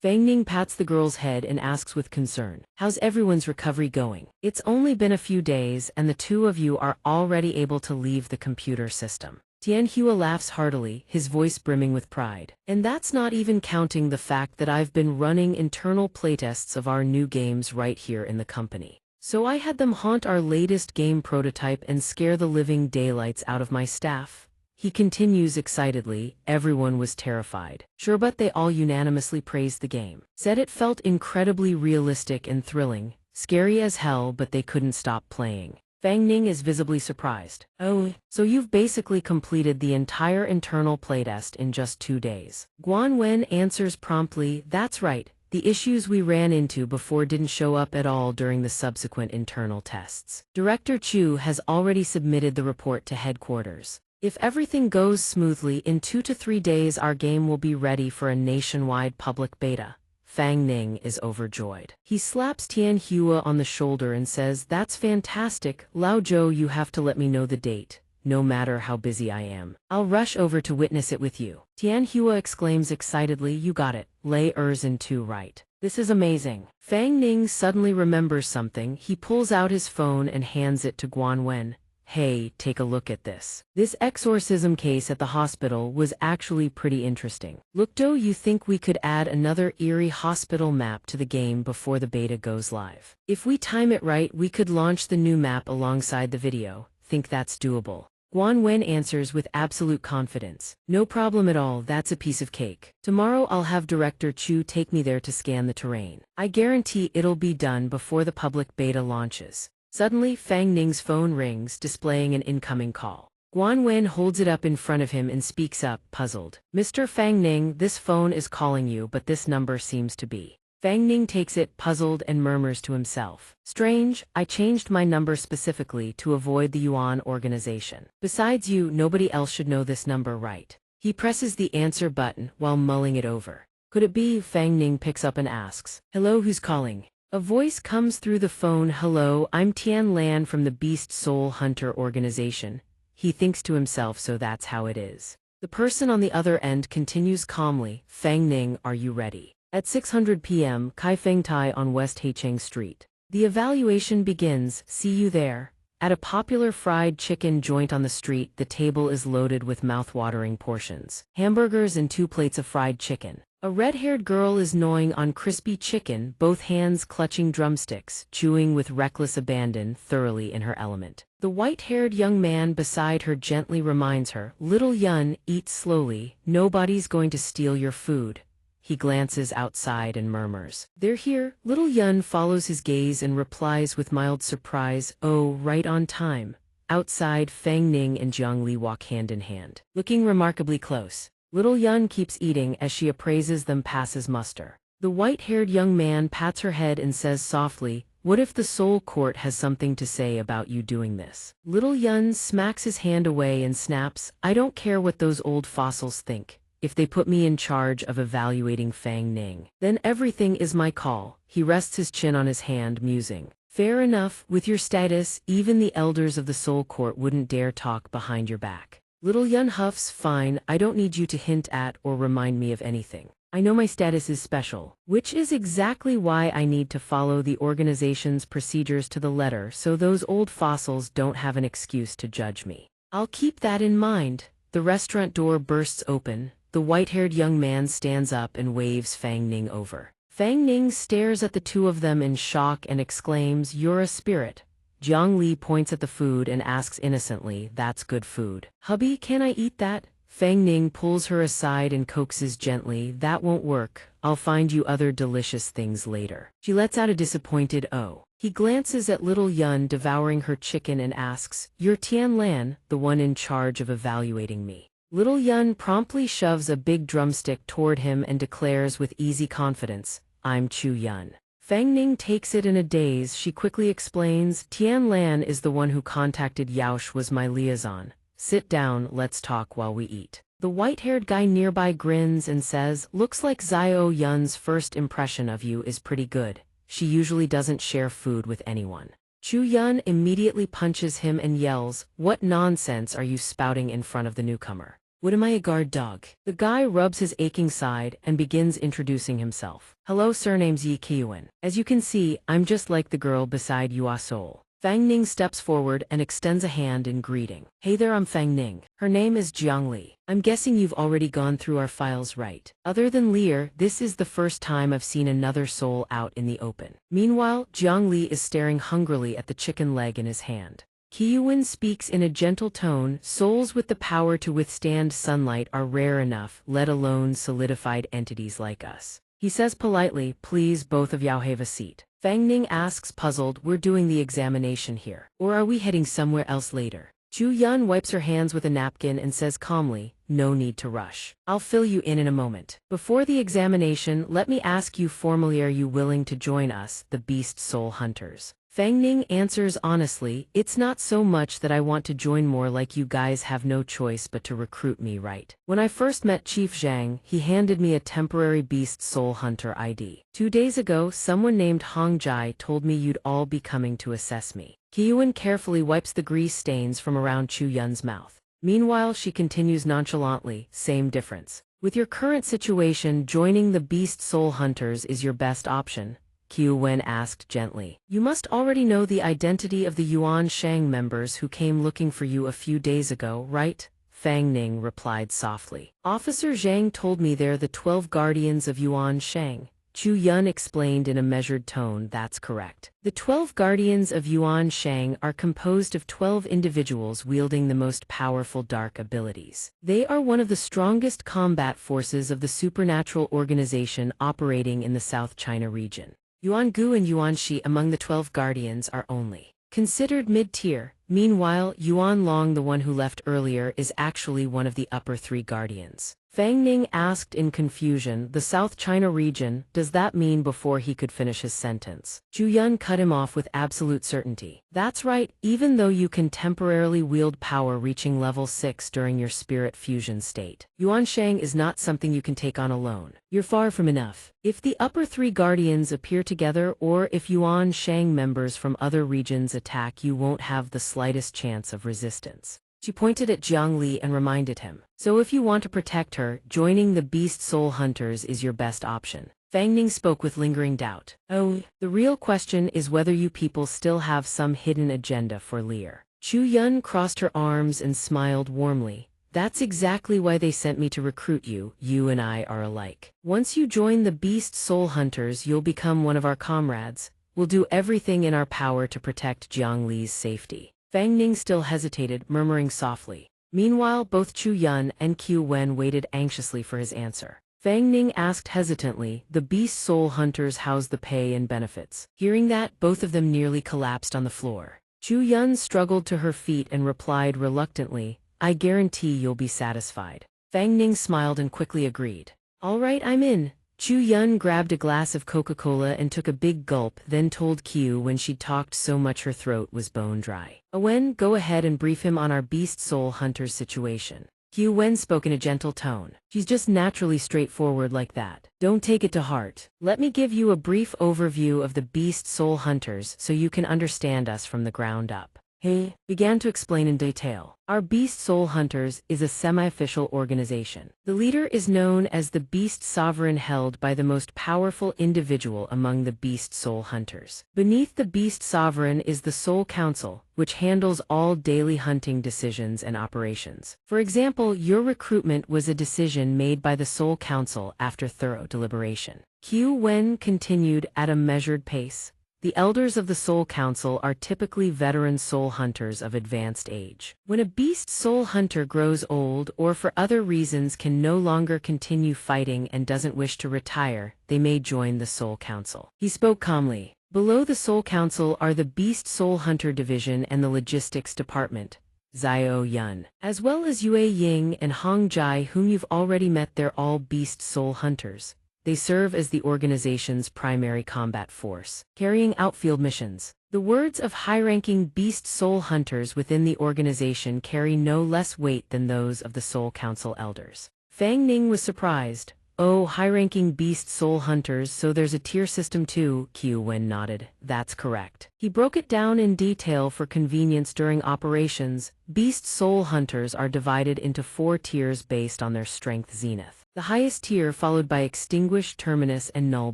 Fang Ning pats the girl's head and asks with concern, how's everyone's recovery going? It's only been a few days and the two of you are already able to leave the computer system. Tianhua laughs heartily, his voice brimming with pride. And that's not even counting the fact that I've been running internal playtests of our new games right here in the company. So I had them haunt our latest game prototype and scare the living daylights out of my staff. He continues excitedly, everyone was terrified. Sure, but they all unanimously praised the game. Said it felt incredibly realistic and thrilling, scary as hell, but they couldn't stop playing. Fang Ning is visibly surprised. Oh, so you've basically completed the entire internal playtest in just 2 days. Guan Wen answers promptly, that's right. The issues we ran into before didn't show up at all during the subsequent internal tests. Director Chu has already submitted the report to headquarters. If everything goes smoothly, in 2 to 3 days our game will be ready for a nationwide public beta. Fang Ning is overjoyed. He slaps Tianhua on the shoulder and says, that's fantastic, Lao Zhou, you have to let me know the date. No matter how busy I am, I'll rush over to witness it with you. Tianhua exclaims excitedly, you got it, Lei Erzin too, right? This is amazing. Fang Ning suddenly remembers something. He pulls out his phone and hands it to Guan Wen. Hey, take a look at this. This exorcism case at the hospital was actually pretty interesting. Lookdo, you think we could add another eerie hospital map to the game before the beta goes live? If we time it right, we could launch the new map alongside the video. Think that's doable? Guan Wen answers with absolute confidence. No problem at all, that's a piece of cake. Tomorrow I'll have Director Chu take me there to scan the terrain. I guarantee it'll be done before the public beta launches. Suddenly, Fang Ning's phone rings, displaying an incoming call. Guan Wen holds it up in front of him and speaks up, puzzled. Mr. Fang Ning, this phone is calling you, but this number seems to be. Fang Ning takes it, puzzled, and murmurs to himself. Strange, I changed my number specifically to avoid the Yuan organization. Besides you, nobody else should know this number, right? He presses the answer button while mulling it over. Could it be? Fang Ning picks up and asks. Hello, who's calling? A voice comes through the phone. Hello, I'm Tian Lan from the Beast Soul Hunter organization. He thinks to himself, so that's how it is. The person on the other end continues calmly, Fang Ning, are you ready? At 600 p.m., Kai Feng Tai on West Haicheng Street. The evaluation begins, see you there. At a popular fried chicken joint on the street, the table is loaded with mouth-watering portions. Hamburgers and 2 plates of fried chicken. A red-haired girl is gnawing on crispy chicken, both hands clutching drumsticks, chewing with reckless abandon, thoroughly in her element. The white-haired young man beside her gently reminds her, Little Yun, eat slowly, nobody's going to steal your food. He glances outside and murmurs, they're here. Little Yun follows his gaze and replies with mild surprise, oh, right on time. Outside, Fang Ning and Jiang Li walk hand in hand, looking remarkably close. Little Yun keeps eating as she appraises them passes muster. The white-haired young man pats her head and says softly, what if the Soul Court has something to say about you doing this? Little Yun smacks his hand away and snaps, I don't care what those old fossils think. If they put me in charge of evaluating Fang Ning, then everything is my call. He rests his chin on his hand, musing. Fair enough, with your status, even the elders of the Soul Court wouldn't dare talk behind your back. Little Yun huffs, fine, I don't need you to hint at or remind me of anything. I know my status is special, which is exactly why I need to follow the organization's procedures to the letter so those old fossils don't have an excuse to judge me. I'll keep that in mind. The restaurant door bursts open. The white-haired young man stands up and waves Fang Ning over. Fang Ning stares at the two of them in shock and exclaims, you're a spirit. Jiang Li points at the food and asks innocently, that's good food. Hubby, can I eat that? Fang Ning pulls her aside and coaxes gently, that won't work. I'll find you other delicious things later. She lets out a disappointed oh. He glances at Little Yun devouring her chicken and asks, you're Tian Lan, the one in charge of evaluating me. Little Yun promptly shoves a big drumstick toward him and declares with easy confidence, I'm Chu Yun. Fang Ning takes it in a daze. She quickly explains, Tian Lan is the one who contacted Yaosh, was my liaison. Sit down, let's talk while we eat. The white-haired guy nearby grins and says, looks like Xiao Yun's first impression of you is pretty good. She usually doesn't share food with anyone. Chu Yun immediately punches him and yells, what nonsense are you spouting in front of the newcomer? What am I, a guard dog? The guy rubs his aching side and begins introducing himself. Hello, surname's Yi Qiuan. As you can see, I'm just like the girl beside Yua Soul. Fang Ning steps forward and extends a hand in greeting. Hey there, I'm Fang Ning. Her name is Jiang Li. I'm guessing you've already gone through our files, right? Other than Lear, this is the first time I've seen another soul out in the open. Meanwhile, Jiang Li is staring hungrily at the chicken leg in his hand. Qiuan speaks in a gentle tone, souls with the power to withstand sunlight are rare enough, let alone solidified entities like us. He says politely, please both of you have a seat. Fang Ning asks puzzled, we're doing the examination here, or are we heading somewhere else later? Chu Yun wipes her hands with a napkin and says calmly, no need to rush. I'll fill you in a moment. Before the examination, let me ask you formally, are you willing to join us, the Beast Soul Hunters? Fang Ning answers honestly, it's not so much that I want to join, more like you guys have no choice but to recruit me, right? When I first met Chief Zhang, he handed me a temporary Beast Soul Hunter ID. 2 days ago, someone named Hong Jai told me you'd all be coming to assess me. Qiuan carefully wipes the grease stains from around Chu Yun's mouth. Meanwhile, she continues nonchalantly, same difference. With your current situation, joining the Beast Soul Hunters is your best option. Qiuan asked gently. You must already know the identity of the Yuan Shang members who came looking for you a few days ago, right? Fang Ning replied softly. Officer Zhang told me they're the 12 guardians of Yuan Shang. Chu Yun explained in a measured tone, that's correct. The 12 guardians of Yuan Shang are composed of 12 individuals wielding the most powerful dark abilities. They are one of the strongest combat forces of the supernatural organization operating in the South China region. Yuan Gu and Yuan Shi among the 12 guardians are only considered mid-tier. Meanwhile, Yuan Long, the one who left earlier, is actually one of the upper 3 guardians. Fang Ning asked in confusion, the South China region, does that mean? Before he could finish his sentence, Chu Yun cut him off with absolute certainty. That's right, even though you can temporarily wield power reaching level 6 during your spirit fusion state, Yuan Shang is not something you can take on alone. You're far from enough. If the upper 3 guardians appear together, or if Yuan Shang members from other regions attack, you won't have the slightest chance of resistance. She pointed at Jiang Li and reminded him. So if you want to protect her, joining the Beast Soul Hunters is your best option. Fang Ning spoke with lingering doubt. Oh, the real question is whether you people still have some hidden agenda for Lear. Chu Yun crossed her arms and smiled warmly. That's exactly why they sent me to recruit you. You and I are alike. Once you join the Beast Soul Hunters, you'll become one of our comrades. We'll do everything in our power to protect Jiang Li's safety. Fang Ning still hesitated, murmuring softly. Meanwhile, both Chu Yun and Qiu Wen waited anxiously for his answer. Fang Ning asked hesitantly, the Beast Soul Hunters house the pay and benefits. Hearing that, both of them nearly collapsed on the floor. Chu Yun struggled to her feet and replied reluctantly, I guarantee you'll be satisfied. Fang Ning smiled and quickly agreed. All right, I'm in. Chu Yun grabbed a glass of Coca-Cola and took a big gulp, then told Qiu when she'd talked so much her throat was bone dry. Wen, go ahead and brief him on our Beast Soul Hunters situation. Qiu Wen spoke in a gentle tone. She's just naturally straightforward like that. Don't take it to heart. Let me give you a brief overview of the Beast Soul Hunters so you can understand us from the ground up. He began to explain in detail. Our Beast Soul Hunters is a semi-official organization. The leader is known as the Beast Sovereign, held by the most powerful individual among the Beast Soul Hunters. Beneath the Beast Sovereign is the Soul Council, which handles all daily hunting decisions and operations. For example, your recruitment was a decision made by the Soul Council after thorough deliberation. Qiu Wen continued at a measured pace. The elders of the Soul Council are typically veteran soul hunters of advanced age. When a beast soul hunter grows old or for other reasons can no longer continue fighting and doesn't wish to retire, they may join the Soul Council. He spoke calmly. Below the Soul Council are the Beast Soul Hunter Division and the Logistics Department, Xiao Yun, as well as Yue Ying and Hong Jai, whom you've already met. They're all Beast Soul Hunters. They serve as the organization's primary combat force, carrying out field missions. The words of high-ranking Beast Soul Hunters within the organization carry no less weight than those of the Soul Council elders. Fang Ning was surprised. Oh, high-ranking Beast Soul Hunters, so there's a tier system too? Qiu Wen nodded. That's correct. He broke it down in detail for convenience during operations. Beast Soul Hunters are divided into 4 tiers based on their strength zenith. The highest tier followed by Extinguished, Terminus, and Null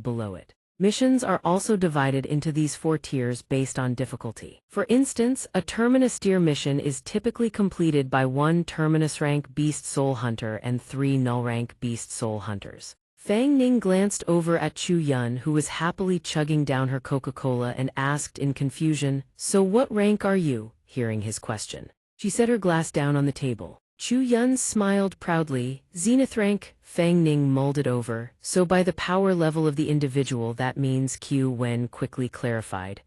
below it. Missions are also divided into these 4 tiers based on difficulty. For instance, a Terminus tier mission is typically completed by 1 Terminus rank Beast Soul Hunter and 3 Null rank Beast Soul Hunters. Fang Ning glanced over at Chu Yun, who was happily chugging down her Coca-Cola, and asked in confusion, so what rank are you? Hearing his question, she set her glass down on the table. Chu Yun smiled proudly. Zenith rank. Fang Ning mulled it over. So by the power level of the individual, that means. Qiu Wen quickly clarified.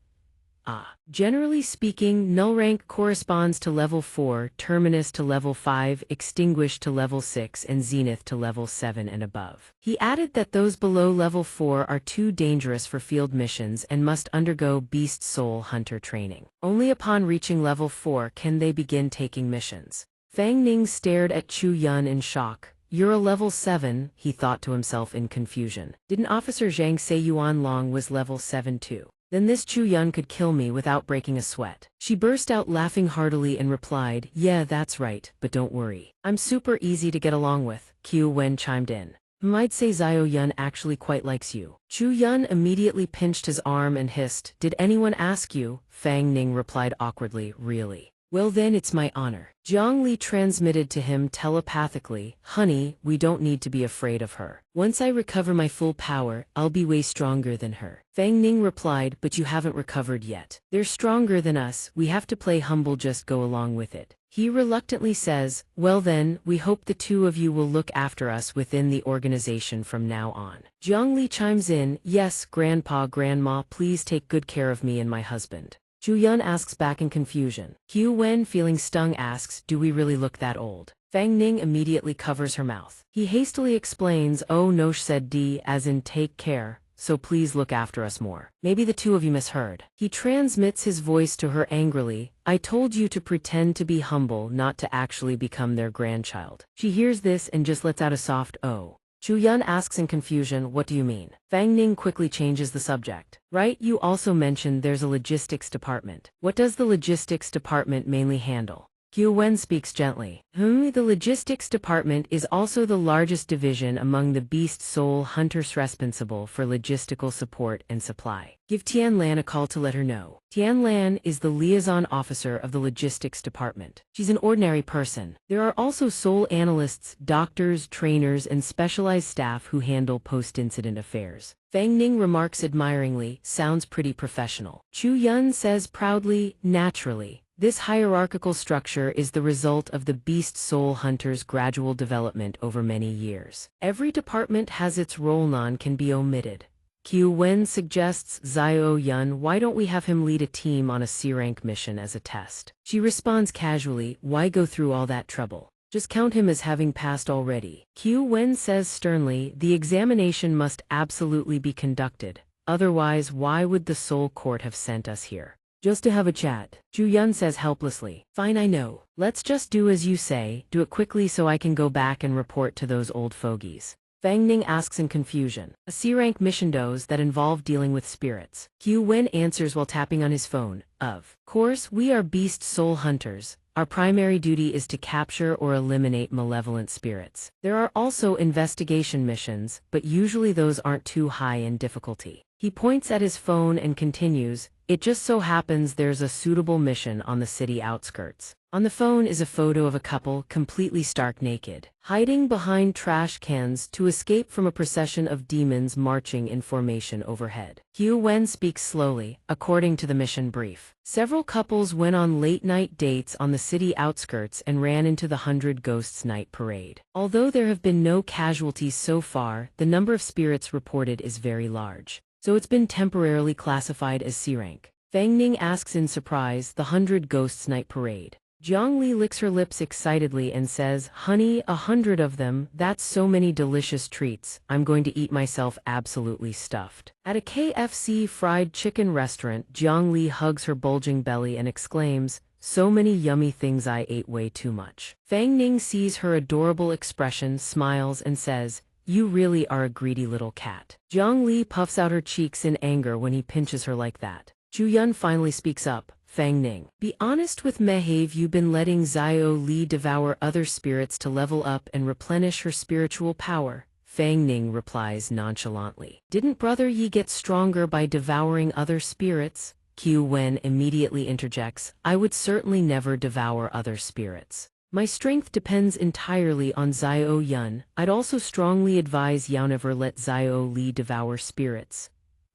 Generally speaking, null rank corresponds to level 4, terminus to level 5, extinguished to level 6, and zenith to level 7 and above. He added that those below level 4 are too dangerous for field missions and must undergo Beast Soul Hunter training. Only upon reaching level 4 can they begin taking missions. Fang Ning stared at Chu Yun in shock. You're a level 7, he thought to himself in confusion. Didn't Officer Zhang say Yuan Long was level 7 too? Then this Chu Yun could kill me without breaking a sweat. She burst out laughing heartily and replied, yeah, that's right, but don't worry. I'm super easy to get along with. Qiu Wen chimed in. I'd say Xiao Yun actually quite likes you. Chu Yun immediately pinched his arm and hissed, did anyone ask you? Fang Ning replied awkwardly, really? Well then, it's my honor. Jiang Li transmitted to him telepathically, honey, we don't need to be afraid of her. Once I recover my full power, I'll be way stronger than her. Fang Ning replied, but you haven't recovered yet. They're stronger than us, we have to play humble, just go along with it. He reluctantly says, well then, we hope the 2 of you will look after us within the organization from now on. Jiang Li chimes in, yes, Grandpa, Grandma, please take good care of me and my husband. Chu Yun asks back in confusion. Qiu Wen, feeling stung, asks, do we really look that old? Fang Ning immediately covers her mouth. He hastily explains, oh no, said D, as in take care, so please look after us more. Maybe the 2 of you misheard. He transmits his voice to her angrily, I told you to pretend to be humble, not to actually become their grandchild. She hears this and just lets out a soft oh. Chu Yun asks in confusion, what do you mean? Fang Ning quickly changes the subject. Right, you also mentioned there's a logistics department. What does the logistics department mainly handle? Qiu Wen speaks gently. The logistics department is also the largest division among the beast soul hunters responsible for logistical support and supply. Give Tian Lan a call to let her know. Tian Lan is the liaison officer of the logistics department. She's an ordinary person. There are also soul analysts, doctors, trainers, and specialized staff who handle post-incident affairs. Fang Ning remarks admiringly, sounds pretty professional. Chu Yun says proudly, naturally. This hierarchical structure is the result of the beast soul hunter's gradual development over many years. Every department has its role, none can be omitted. Qiu Wen suggests Zio Yun, why don't we have him lead a team on a C-rank mission as a test? She responds casually, why go through all that trouble? Just count him as having passed already. Qiu Wen says sternly, the examination must absolutely be conducted. Otherwise, why would the Soul Court have sent us here? Just to have a chat. Chu Yun says helplessly. Fine, I know. Let's just do as you say, do it quickly so I can go back and report to those old fogies. Fang Ning asks in confusion. A C-rank mission does that involve dealing with spirits. Qiu Wen answers while tapping on his phone. Of course, we are beast soul hunters. Our primary duty is to capture or eliminate malevolent spirits. There are also investigation missions, but usually those aren't too high in difficulty. He points at his phone and continues, it just so happens there's a suitable mission on the city outskirts. On the phone is a photo of a couple completely stark naked, hiding behind trash cans to escape from a procession of demons marching in formation overhead. Qiu Wen speaks slowly, according to the mission brief. Several couples went on late-night dates on the city outskirts and ran into the 100 Ghosts Night Parade. Although there have been no casualties so far, the number of spirits reported is very large. So it's been temporarily classified as C-rank. Fang Ning asks in surprise, the 100 Ghosts Night Parade. Jiang Li licks her lips excitedly and says, honey, 100 of them, that's so many delicious treats, I'm going to eat myself absolutely stuffed. At a KFC fried chicken restaurant, Jiang Li hugs her bulging belly and exclaims, so many yummy things, I ate way too much. Fang Ning sees her adorable expression, smiles and says, you really are a greedy little cat. Jiang Li puffs out her cheeks in anger when he pinches her like that. Chu Yun finally speaks up. Fang Ning, be honest with me, have you been letting Zio Li devour other spirits to level up and replenish her spiritual power? Fang Ning replies nonchalantly. Didn't Brother Yi get stronger by devouring other spirits? Qiu Wen immediately interjects, I would certainly never devour other spirits. My strength depends entirely on Zio Yun. I'd also strongly advise Yao never let Zio Li devour spirits.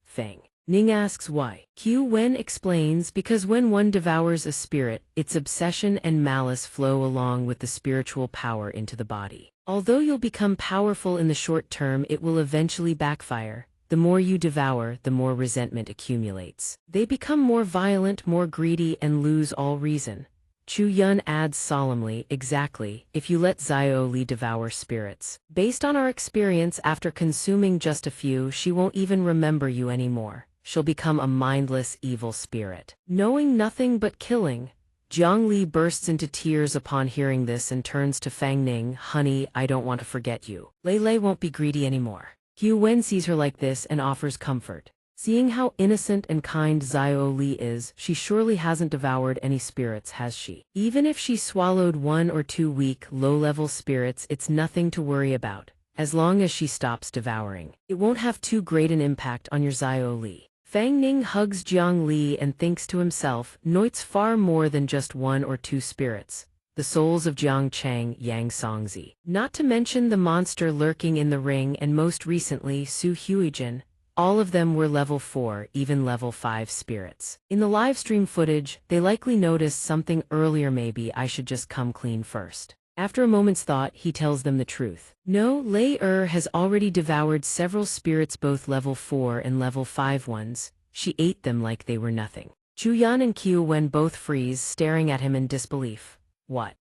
Fang Ning asks why. Qiu Wen explains because when one devours a spirit, its obsession and malice flow along with the spiritual power into the body. Although you'll become powerful in the short term, it will eventually backfire. The more you devour, the more resentment accumulates. They become more violent, more greedy, and lose all reason. Chu Yun adds solemnly, exactly, if you let Zio Li devour spirits. Based on our experience, after consuming just a few, she won't even remember you anymore. She'll become a mindless, evil spirit, knowing nothing but killing. Jiang Li bursts into tears upon hearing this and turns to Fang Ning, honey, I don't want to forget you. Lei Lei won't be greedy anymore. Qiu Wen sees her like this and offers comfort. Seeing how innocent and kind Zio Li is, she surely hasn't devoured any spirits, has she? Even if she swallowed 1 or 2 weak, low-level spirits, it's nothing to worry about. As long as she stops devouring, it won't have too great an impact on your Zio Li. Fang Ning hugs Jiang Li and thinks to himself, no, it's far more than just 1 or 2 spirits. The souls of Jiang Chang, Yang Songzi. Not to mention the monster lurking in the ring and most recently Su Huijin. All of them were level 4, even level 5 spirits. In the livestream footage, they likely noticed something earlier. Maybe I should just come clean first. After a moment's thought, he tells them the truth. No, Lei has already devoured several spirits, both level 4 and level 5 ones. She ate them like they were nothing. Chu Yan and Qiu Wen both freeze, staring at him in disbelief. What?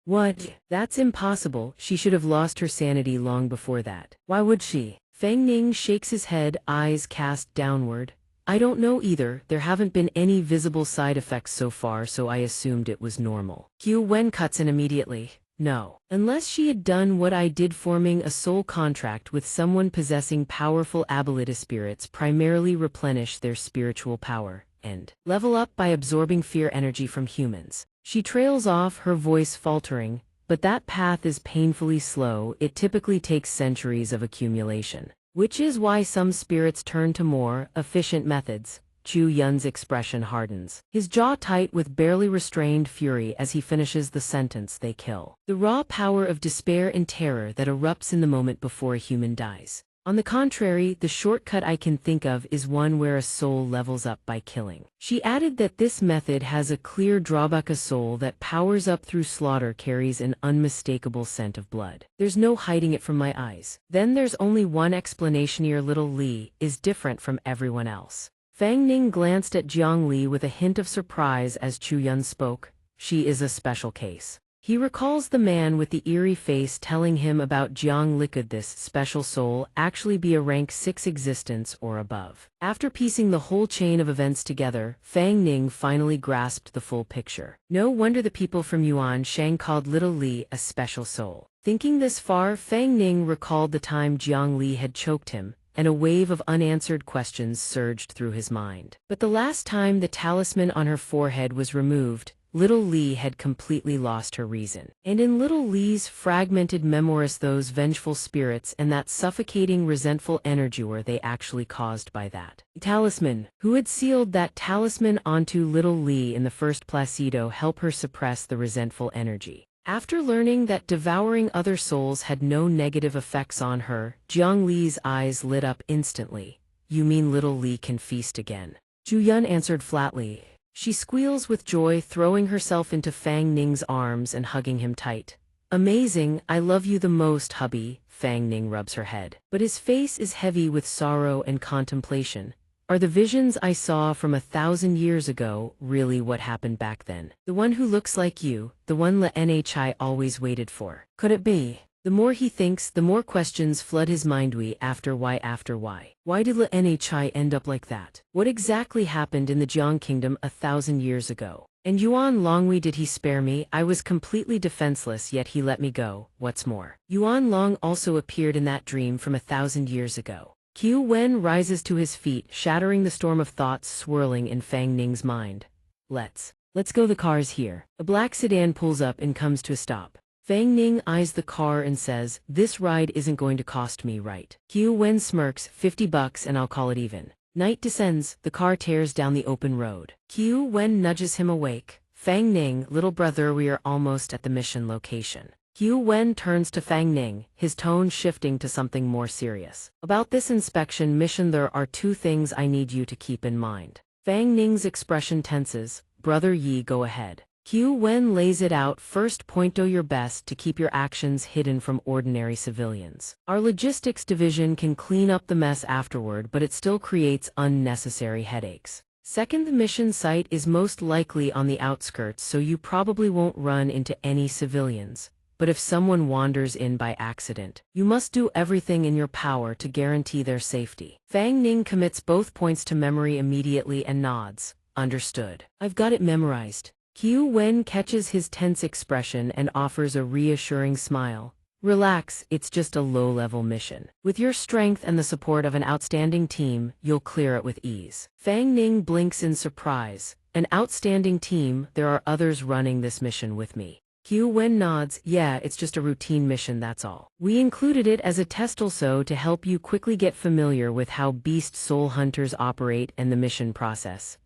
That's impossible. She should have lost her sanity long before that. Why would she? Fang Ning shakes his head, eyes cast downward. I don't know either. There haven't been any visible side effects so far, so I assumed it was normal. Qiu Wen cuts in immediately. No. Unless she had done what I did, forming a soul contract with someone possessing powerful ability spirits, primarily replenish their spiritual power, and level up by absorbing fear energy from humans. She trails off, her voice faltering, but that path is painfully slow. It typically takes centuries of accumulation. Which is why some spirits turn to more efficient methods. Chu Yun's expression hardens, his jaw tight with barely restrained fury as he finishes the sentence. They kill. The raw power of despair and terror that erupts in the moment before a human dies. On the contrary, the shortcut I can think of is one where a soul levels up by killing. She added that this method has a clear drawback. A soul that powers up through slaughter carries an unmistakable scent of blood. There's no hiding it from my eyes. Then there's only one explanation. Your little Li is different from everyone else. Fang Ning glanced at Jiang Li with a hint of surprise as Chu Yun spoke. She is a special case. He recalls the man with the eerie face telling him about Jiang Li. Could this special soul actually be a rank 6 existence or above? After piecing the whole chain of events together, Fang Ning finally grasped the full picture. No wonder the people from Yuan Shang called little Li a special soul. Thinking this far, Fang Ning recalled the time Jiang Li had choked him, and a wave of unanswered questions surged through his mind. But the last time the talisman on her forehead was removed, little Li had completely lost her reason. And in little Li's fragmented memories, those vengeful spirits and that suffocating resentful energy, were they actually caused by that talisman? Who had sealed that talisman onto little Li in the first Placido help her suppress the resentful energy? After learning that devouring other souls had no negative effects on her, Jiang Li's eyes lit up instantly. You mean little Li can feast again? Chu Yun answered flatly. She squeals with joy, throwing herself into Fang Ning's arms and hugging him tight. Amazing, I love you the most, hubby. Fang Ning rubs her head. But his face is heavy with sorrow and contemplation. Are the visions I saw from 1,000 years ago really what happened back then? The one who looks like you, the one La Nhi always waited for. Could it be? The more he thinks, the more questions flood his mind. Why after why after why? Why did La Nhi end up like that? What exactly happened in the Jiang Kingdom 1,000 years ago? And Yuan Longwei, did he spare me? I was completely defenseless, yet he let me go. What's more, Yuan Long also appeared in that dream from 1,000 years ago. Qiu Wen rises to his feet, shattering the storm of thoughts swirling in Fang Ning's mind. Let's go. The car's here. A black sedan pulls up and comes to a stop. Fang Ning eyes the car and says, this ride isn't going to cost me, right? Qiu Wen smirks, $50 and I'll call it even. Night descends, the car tears down the open road. Qiu Wen nudges him awake. Fang Ning, little brother, we are almost at the mission location. Qiu Wen turns to Fang Ning, his tone shifting to something more serious. About this inspection mission, there are 2 things I need you to keep in mind. Fang Ning's expression tenses. Brother Yi, go ahead. Qiu Wen lays it out. First point, do your best to keep your actions hidden from ordinary civilians. Our logistics division can clean up the mess afterward, but it still creates unnecessary headaches. Second, the mission site is most likely on the outskirts, so you probably won't run into any civilians. But if someone wanders in by accident, you must do everything in your power to guarantee their safety. Fang Ning commits both points to memory immediately and nods. Understood. I've got it memorized. Qiu Wen catches his tense expression and offers a reassuring smile. Relax, it's just a low-level mission. With your strength and the support of an outstanding team, you'll clear it with ease. Fang Ning blinks in surprise. An outstanding team? There are others running this mission with me. Qiu Wen nods. Yeah, it's just a routine mission, that's all. We included it as a test also to help you quickly get familiar with how beast soul hunters operate and the mission process.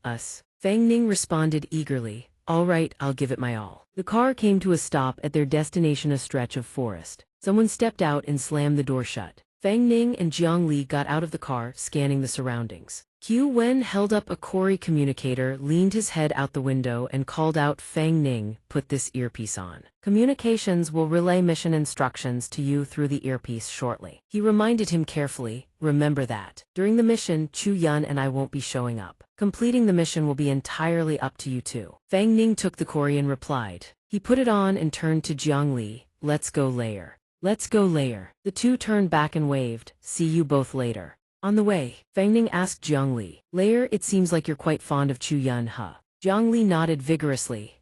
Us. Fang Ning responded eagerly. All right, I'll give it my all. The car came to a stop at their destination, a stretch of forest. Someone stepped out and slammed the door shut. Fang Ning and Jiang Li got out of the car, scanning the surroundings. Qiu Wen held up a Cory communicator, leaned his head out the window, and called out, Fang Ning, put this earpiece on. Communications will relay mission instructions to you through the earpiece shortly. He reminded him carefully, remember that. During the mission, Chu Yun and I won't be showing up. Completing the mission will be entirely up to you two. Fang Ning took the Cory and replied. He put it on and turned to Jiang Li. Let's go later. Let's go later. The two turned back and waved. See you both later. On the way, Fang Ning asked Jiang Li. Later, it seems like you're quite fond of Chu Yun, huh? Jiang Li nodded vigorously.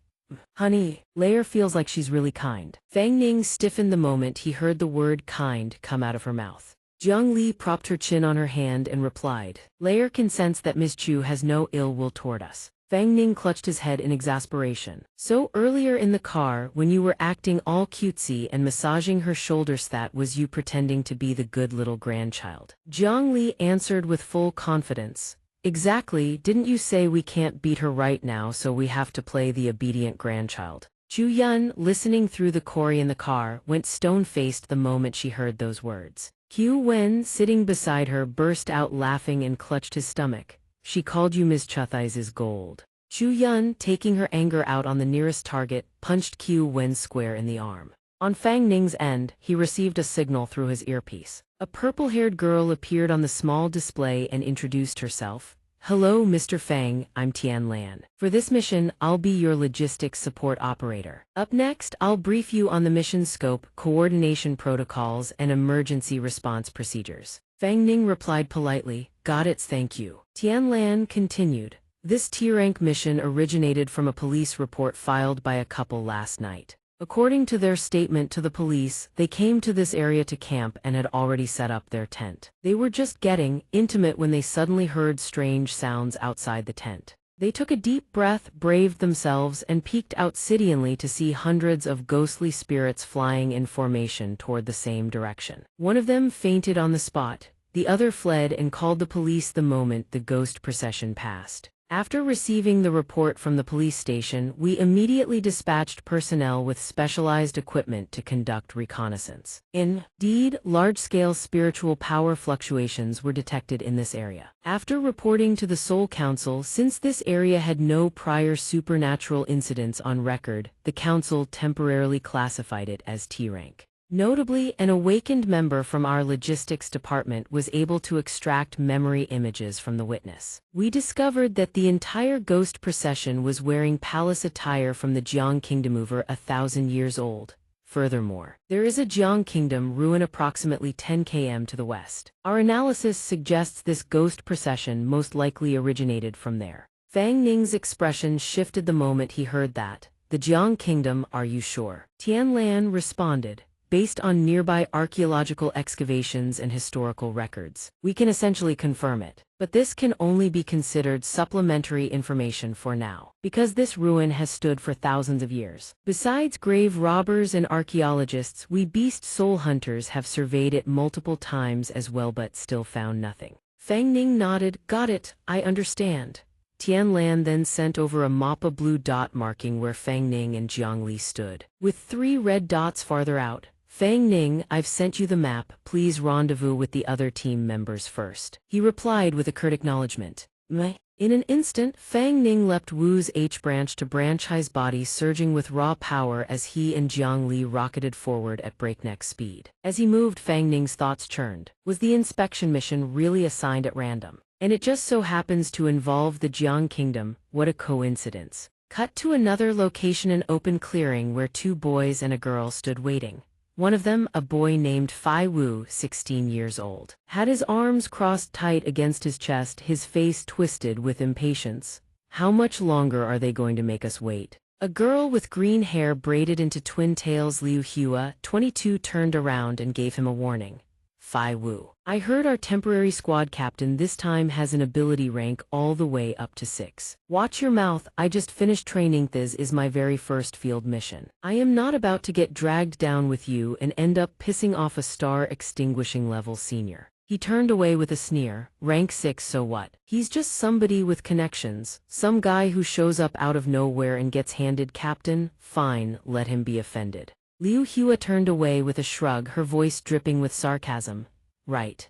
Honey, Lair feels like she's really kind. Fang Ning stiffened the moment he heard the word kind come out of her mouth. Jiang Li propped her chin on her hand and replied, Lair can sense that Ms. Chu has no ill will toward us. Fang Ning clutched his head in exasperation. So earlier in the car, when you were acting all cutesy and massaging her shoulders, that was you pretending to be the good little grandchild. Jiang Li answered with full confidence. Exactly, didn't you say we can't beat her right now, so we have to play the obedient grandchild? Chu Yun, listening through the Cory in the car, went stone-faced the moment she heard those words. Qiu Wen, sitting beside her, burst out laughing and clutched his stomach. She called you Ms. Chuthi's gold. Chu Yun, taking her anger out on the nearest target, punched Qiu Wen square in the arm. On Fang Ning's end, he received a signal through his earpiece. A purple-haired girl appeared on the small display and introduced herself. Hello, Mr. Fang, I'm Tian Lan. For this mission, I'll be your logistics support operator. Up next, I'll brief you on the mission scope, coordination protocols, and emergency response procedures. Fang Ning replied politely, got it, thank you. Tian Lan continued. This T-rank mission originated from a police report filed by a couple last night. According to their statement to the police, they came to this area to camp and had already set up their tent. They were just getting intimate when they suddenly heard strange sounds outside the tent. They took a deep breath, braved themselves, and peeked out obsidianly to see hundreds of ghostly spirits flying in formation toward the same direction. One of them fainted on the spot. The other fled and called the police the moment the ghost procession passed. After receiving the report from the police station, we immediately dispatched personnel with specialized equipment to conduct reconnaissance. Indeed, large-scale spiritual power fluctuations were detected in this area. After reporting to the Soul Council, since this area had no prior supernatural incidents on record, the Council temporarily classified it as T-rank. Notably, an awakened member from our logistics department was able to extract memory images from the witness. We discovered that the entire ghost procession was wearing palace attire from the Jiang Kingdom over 1,000 years old. Furthermore, there is a Jiang Kingdom ruin approximately 10 km to the west. Our analysis suggests this ghost procession most likely originated from there. Fang Ning's expression shifted the moment he heard that. The Jiang Kingdom, are you sure? Tian Lan responded. Based on nearby archaeological excavations and historical records, we can essentially confirm it. But this can only be considered supplementary information for now, because this ruin has stood for thousands of years. Besides grave robbers and archaeologists, we beast soul hunters have surveyed it multiple times as well but still found nothing. Fang Ning nodded, got it, I understand. Tian Lan then sent over a mappa blue dot marking where Fang Ning and Jiang Li stood. With 3 red dots farther out, Fang Ning, I've sent you the map, please rendezvous with the other team members first. He replied with a curt acknowledgement. Meh. In an instant, Fang Ning leapt Wu's H-branch to branch his body surging with raw power as he and Jiang Li rocketed forward at breakneck speed. As he moved, Fang Ning's thoughts churned. Was the inspection mission really assigned at random? And it just so happens to involve the Jiang Kingdom, what a coincidence. Cut to another location, an open clearing where 2 boys and a girl stood waiting. One of them, a boy named Fai Wu, 16 years old, had his arms crossed tight against his chest, his face twisted with impatience. How much longer are they going to make us wait? A girl with green hair braided into twin tails, Liu Hua, 22, turned around and gave him a warning. Fai Wu. I heard our temporary squad captain this time has an ability rank all the way up to 6. Watch your mouth, I just finished training. This is my very first field mission. I am not about to get dragged down with you and end up pissing off a star extinguishing level senior. He turned away with a sneer. Rank 6, so what? He's just somebody with connections, some guy who shows up out of nowhere and gets handed captain. Fine, let him be offended. Liu Hua turned away with a shrug, her voice dripping with sarcasm. Right,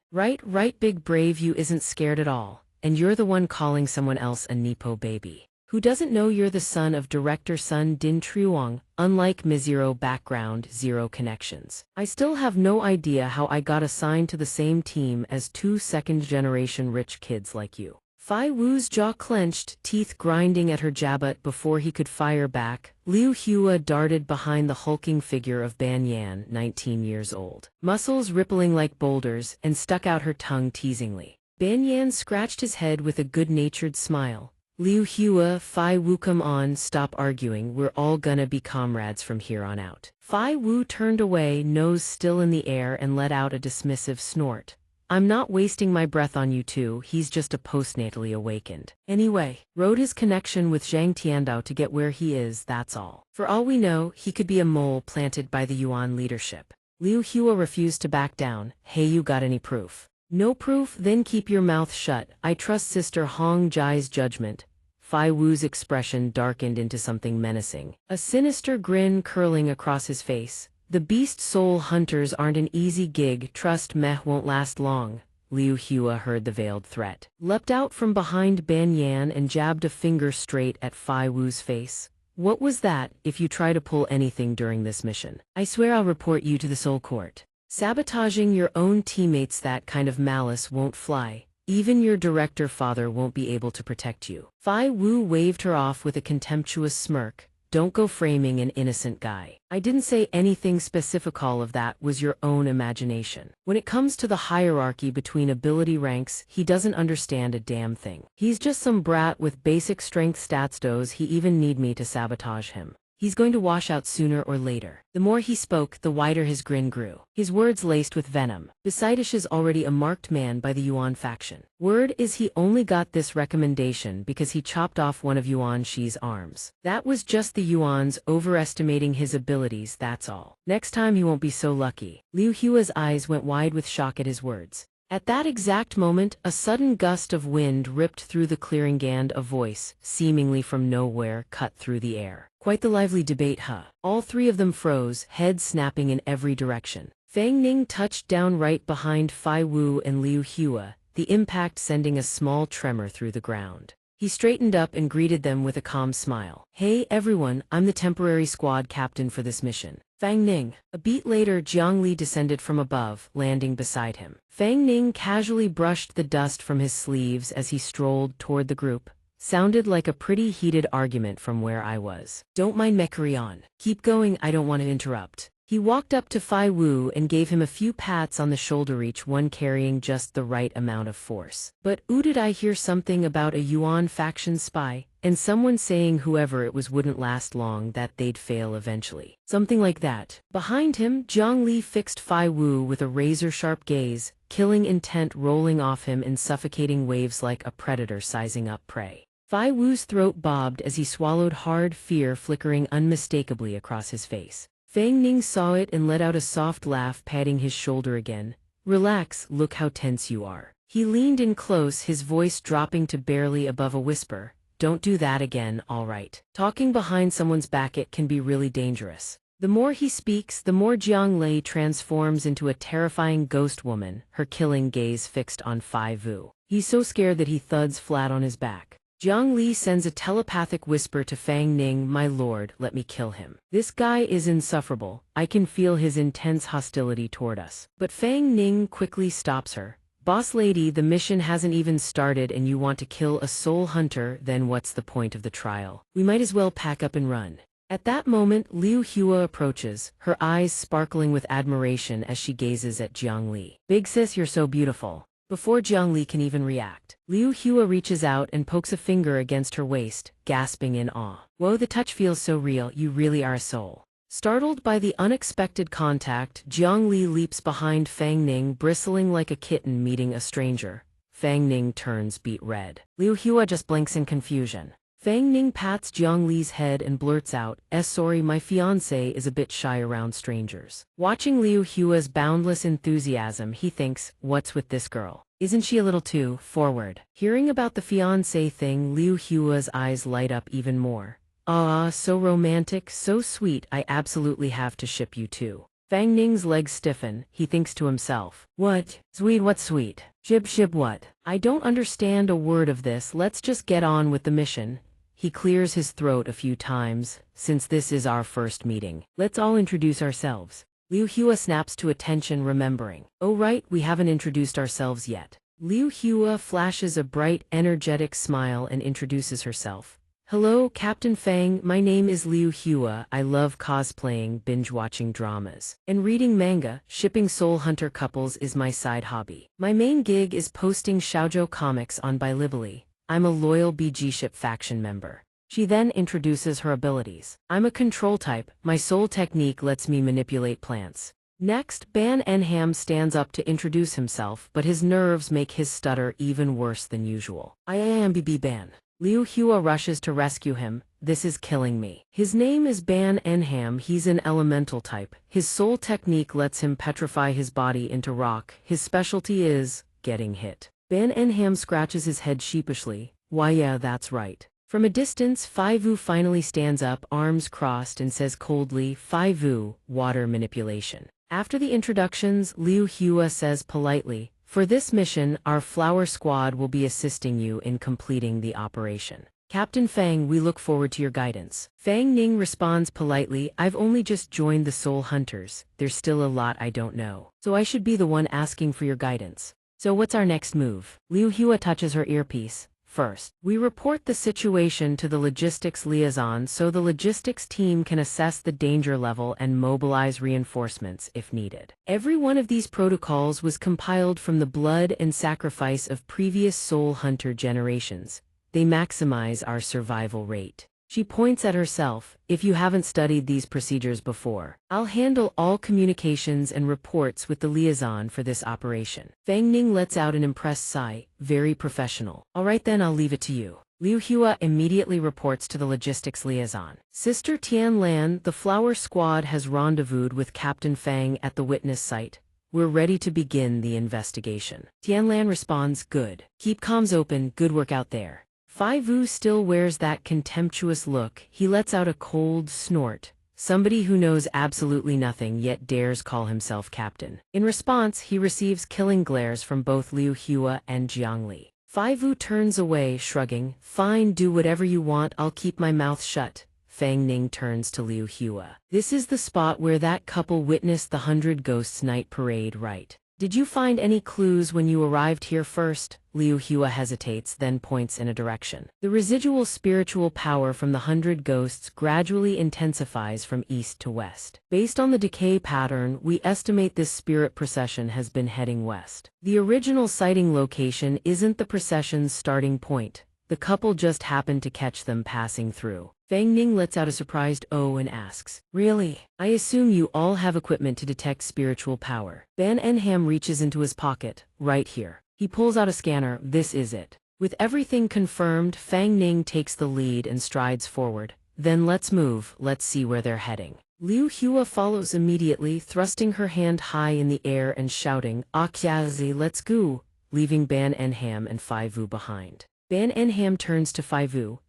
big brave you isn't scared at all, and you're the one calling someone else a Nepo baby. Who doesn't know you're the son of director Sun Din Truong, unlike Mizero background, 0 connections. I still have no idea how I got assigned to the same team as 2 second-generation rich kids like you. Fai Wu's jaw clenched, teeth grinding at her jabot before he could fire back. Liu Hua darted behind the hulking figure of Ban Yan, 19 years old, muscles rippling like boulders, and stuck out her tongue teasingly. Ban Yan scratched his head with a good-natured smile. Liu Hua, Fai Wu, come on, stop arguing, we're all gonna be comrades from here on out. Fai Wu turned away, nose still in the air, and let out a dismissive snort. I'm not wasting my breath on you two, he's just a postnatally awakened. Anyway, rode his connection with Zhang Tiandao to get where he is, that's all. For all we know, he could be a mole planted by the Yuan leadership. Liu Hua refused to back down. Hey, you got any proof? No proof? Then keep your mouth shut. I trust Sister Hong Jai's judgment. Fai Wu's expression darkened into something menacing, a sinister grin curling across his face. The beast soul hunters aren't an easy gig, trust meh won't last long. Liu Hua heard the veiled threat, leapt out from behind Ban Yan and jabbed a finger straight at Fai Wu's face. What was that? If you try to pull anything during this mission, I swear I'll report you to the Soul Court. Sabotaging your own teammates, that kind of malice won't fly. Even your director father won't be able to protect you. Fai Wu waved her off with a contemptuous smirk. Don't go framing an innocent guy. I didn't say anything specific, all of that was your own imagination. When it comes to the hierarchy between ability ranks, he doesn't understand a damn thing. He's just some brat with basic strength stats. Does he even need me to sabotage him? He's going to wash out sooner or later. The more he spoke, the wider his grin grew, his words laced with venom. Besides, is already a marked man by the Yuan faction. Word is he only got this recommendation because he chopped off one of Yuan Shi's arms. That was just the Yuans overestimating his abilities, that's all. Next time he won't be so lucky. Liu Hua's eyes went wide with shock at his words. At that exact moment, a sudden gust of wind ripped through the clearing, and a voice, seemingly from nowhere, cut through the air. Quite the lively debate, huh? All three of them froze, heads snapping in every direction. Fang Ning touched down right behind Fai Wu and Liu Hua, the impact sending a small tremor through the ground. He straightened up and greeted them with a calm smile. Hey everyone, I'm the temporary squad captain for this mission. Fang Ning. A beat later, Jiang Li descended from above, landing beside him. Fang Ning casually brushed the dust from his sleeves as he strolled toward the group. Sounded like a pretty heated argument from where I was. Don't mind me, carry on. Keep going, I don't want to interrupt. He walked up to Fai Wu and gave him a few pats on the shoulder, each one carrying just the right amount of force. But did I hear something about a Yuan faction spy? And someone saying whoever it was wouldn't last long, that they'd fail eventually. Something like that. Behind him, Jiang Li fixed Fai Wu with a razor-sharp gaze, killing intent rolling off him in suffocating waves like a predator sizing up prey. Fai Wu's throat bobbed as he swallowed hard, fear flickering unmistakably across his face. Fang Ning saw it and let out a soft laugh, patting his shoulder again. Relax, look how tense you are. He leaned in close, his voice dropping to barely above a whisper. Don't do that again, all right. Talking behind someone's back, it can be really dangerous. The more he speaks, the more Jiang Li transforms into a terrifying ghost woman, her killing gaze fixed on Fai Wu. He's so scared that he thuds flat on his back. Jiang Li sends a telepathic whisper to Fang Ning, my lord, let me kill him. This guy is insufferable, I can feel his intense hostility toward us. But Fang Ning quickly stops her. Boss lady, the mission hasn't even started and you want to kill a soul hunter, then what's the point of the trial? We might as well pack up and run. At that moment, Liu Hua approaches, her eyes sparkling with admiration as she gazes at Jiang Li. Big sis, you're so beautiful. Before Jiang Li can even react, Liu Hua reaches out and pokes a finger against her waist, gasping in awe. Whoa, the touch feels so real, you really are a soul. Startled by the unexpected contact, Jiang Li leaps behind Fang Ning, bristling like a kitten meeting a stranger. Fang Ning turns beet red. Liu Hua just blinks in confusion. Fang Ning pats Jiang Li's head and blurts out, sorry, my fiancé is a bit shy around strangers. Watching Liu Hua's boundless enthusiasm, he thinks, what's with this girl? Isn't she a little too forward? Hearing about the fiancé thing, Liu Hua's eyes light up even more. Ah, so romantic, so sweet, I absolutely have to ship you two. Fang Ning's legs stiffen, he thinks to himself. What? Sweet, what's sweet? Ship what? I don't understand a word of this, let's just get on with the mission. He clears his throat a few times. Since this is our first meeting, let's all introduce ourselves. Liu Hua snaps to attention, remembering. Oh right, we haven't introduced ourselves yet. Liu Hua flashes a bright, energetic smile and introduces herself. Hello, Captain Fang, my name is Liu Hua. I love cosplaying, binge-watching dramas, and reading manga. Shipping soul hunter couples is my side hobby. My main gig is posting shoujo comics on Bilibili. I'm a loyal BG Ship faction member. She then introduces her abilities. I'm a control type. My soul technique lets me manipulate plants. Next, Ban Enham stands up to introduce himself, but his nerves make his stutter even worse than usual. I am BB Ban. Liu Hua rushes to rescue him. This is killing me. His name is Ban Enham. He's an elemental type. His soul technique lets him petrify his body into rock. His specialty is getting hit. Ban Enham scratches his head sheepishly. Why yeah, that's right. From a distance, Fai Vu finally stands up, arms crossed, and says coldly, Fai Vu, water manipulation. After the introductions, Liu Hua says politely, for this mission, our flower squad will be assisting you in completing the operation. Captain Fang, we look forward to your guidance. Fang Ning responds politely, I've only just joined the Soul Hunters. There's still a lot I don't know. So I should be the one asking for your guidance. So what's our next move? Liu Hua touches her earpiece. First, we report the situation to the logistics liaison so the logistics team can assess the danger level and mobilize reinforcements if needed. Every one of these protocols was compiled from the blood and sacrifice of previous soul hunter generations. They maximize our survival rate. She points at herself, if you haven't studied these procedures before, I'll handle all communications and reports with the liaison for this operation. Fang Ning lets out an impressed sigh, very professional. All right then, I'll leave it to you. Liu Hua immediately reports to the logistics liaison. Sister Tian Lan, the flower squad has rendezvoused with Captain Fang at the witness site. We're ready to begin the investigation. Tian Lan responds, good. Keep comms open, good work out there. Fai Vu still wears that contemptuous look. He lets out a cold snort. Somebody who knows absolutely nothing yet dares call himself captain. In response, he receives killing glares from both Liu Hua and Jiang Li. Fai Vu turns away, shrugging. Fine, do whatever you want, I'll keep my mouth shut. Fang Ning turns to Liu Hua. This is the spot where that couple witnessed the 100 Ghosts Night Parade, right? Did you find any clues when you arrived here first? Liu Hua hesitates, then points in a direction. The residual spiritual power from the 100 ghosts gradually intensifies from east to west. Based on the decay pattern, we estimate this spirit procession has been heading west. The original sighting location isn't the procession's starting point. The couple just happened to catch them passing through. Fang Ning lets out a surprised oh and asks, really? I assume you all have equipment to detect spiritual power. Ban Enham reaches into his pocket, right here. He pulls out a scanner, this is it. With everything confirmed, Fang Ning takes the lead and strides forward. Then let's move, let's see where they're heading. Liu Hua follows immediately, thrusting her hand high in the air and shouting, Academies, let's go, leaving Ban Enham and Fai Vu behind. Ban Enham turns to Fai Vu,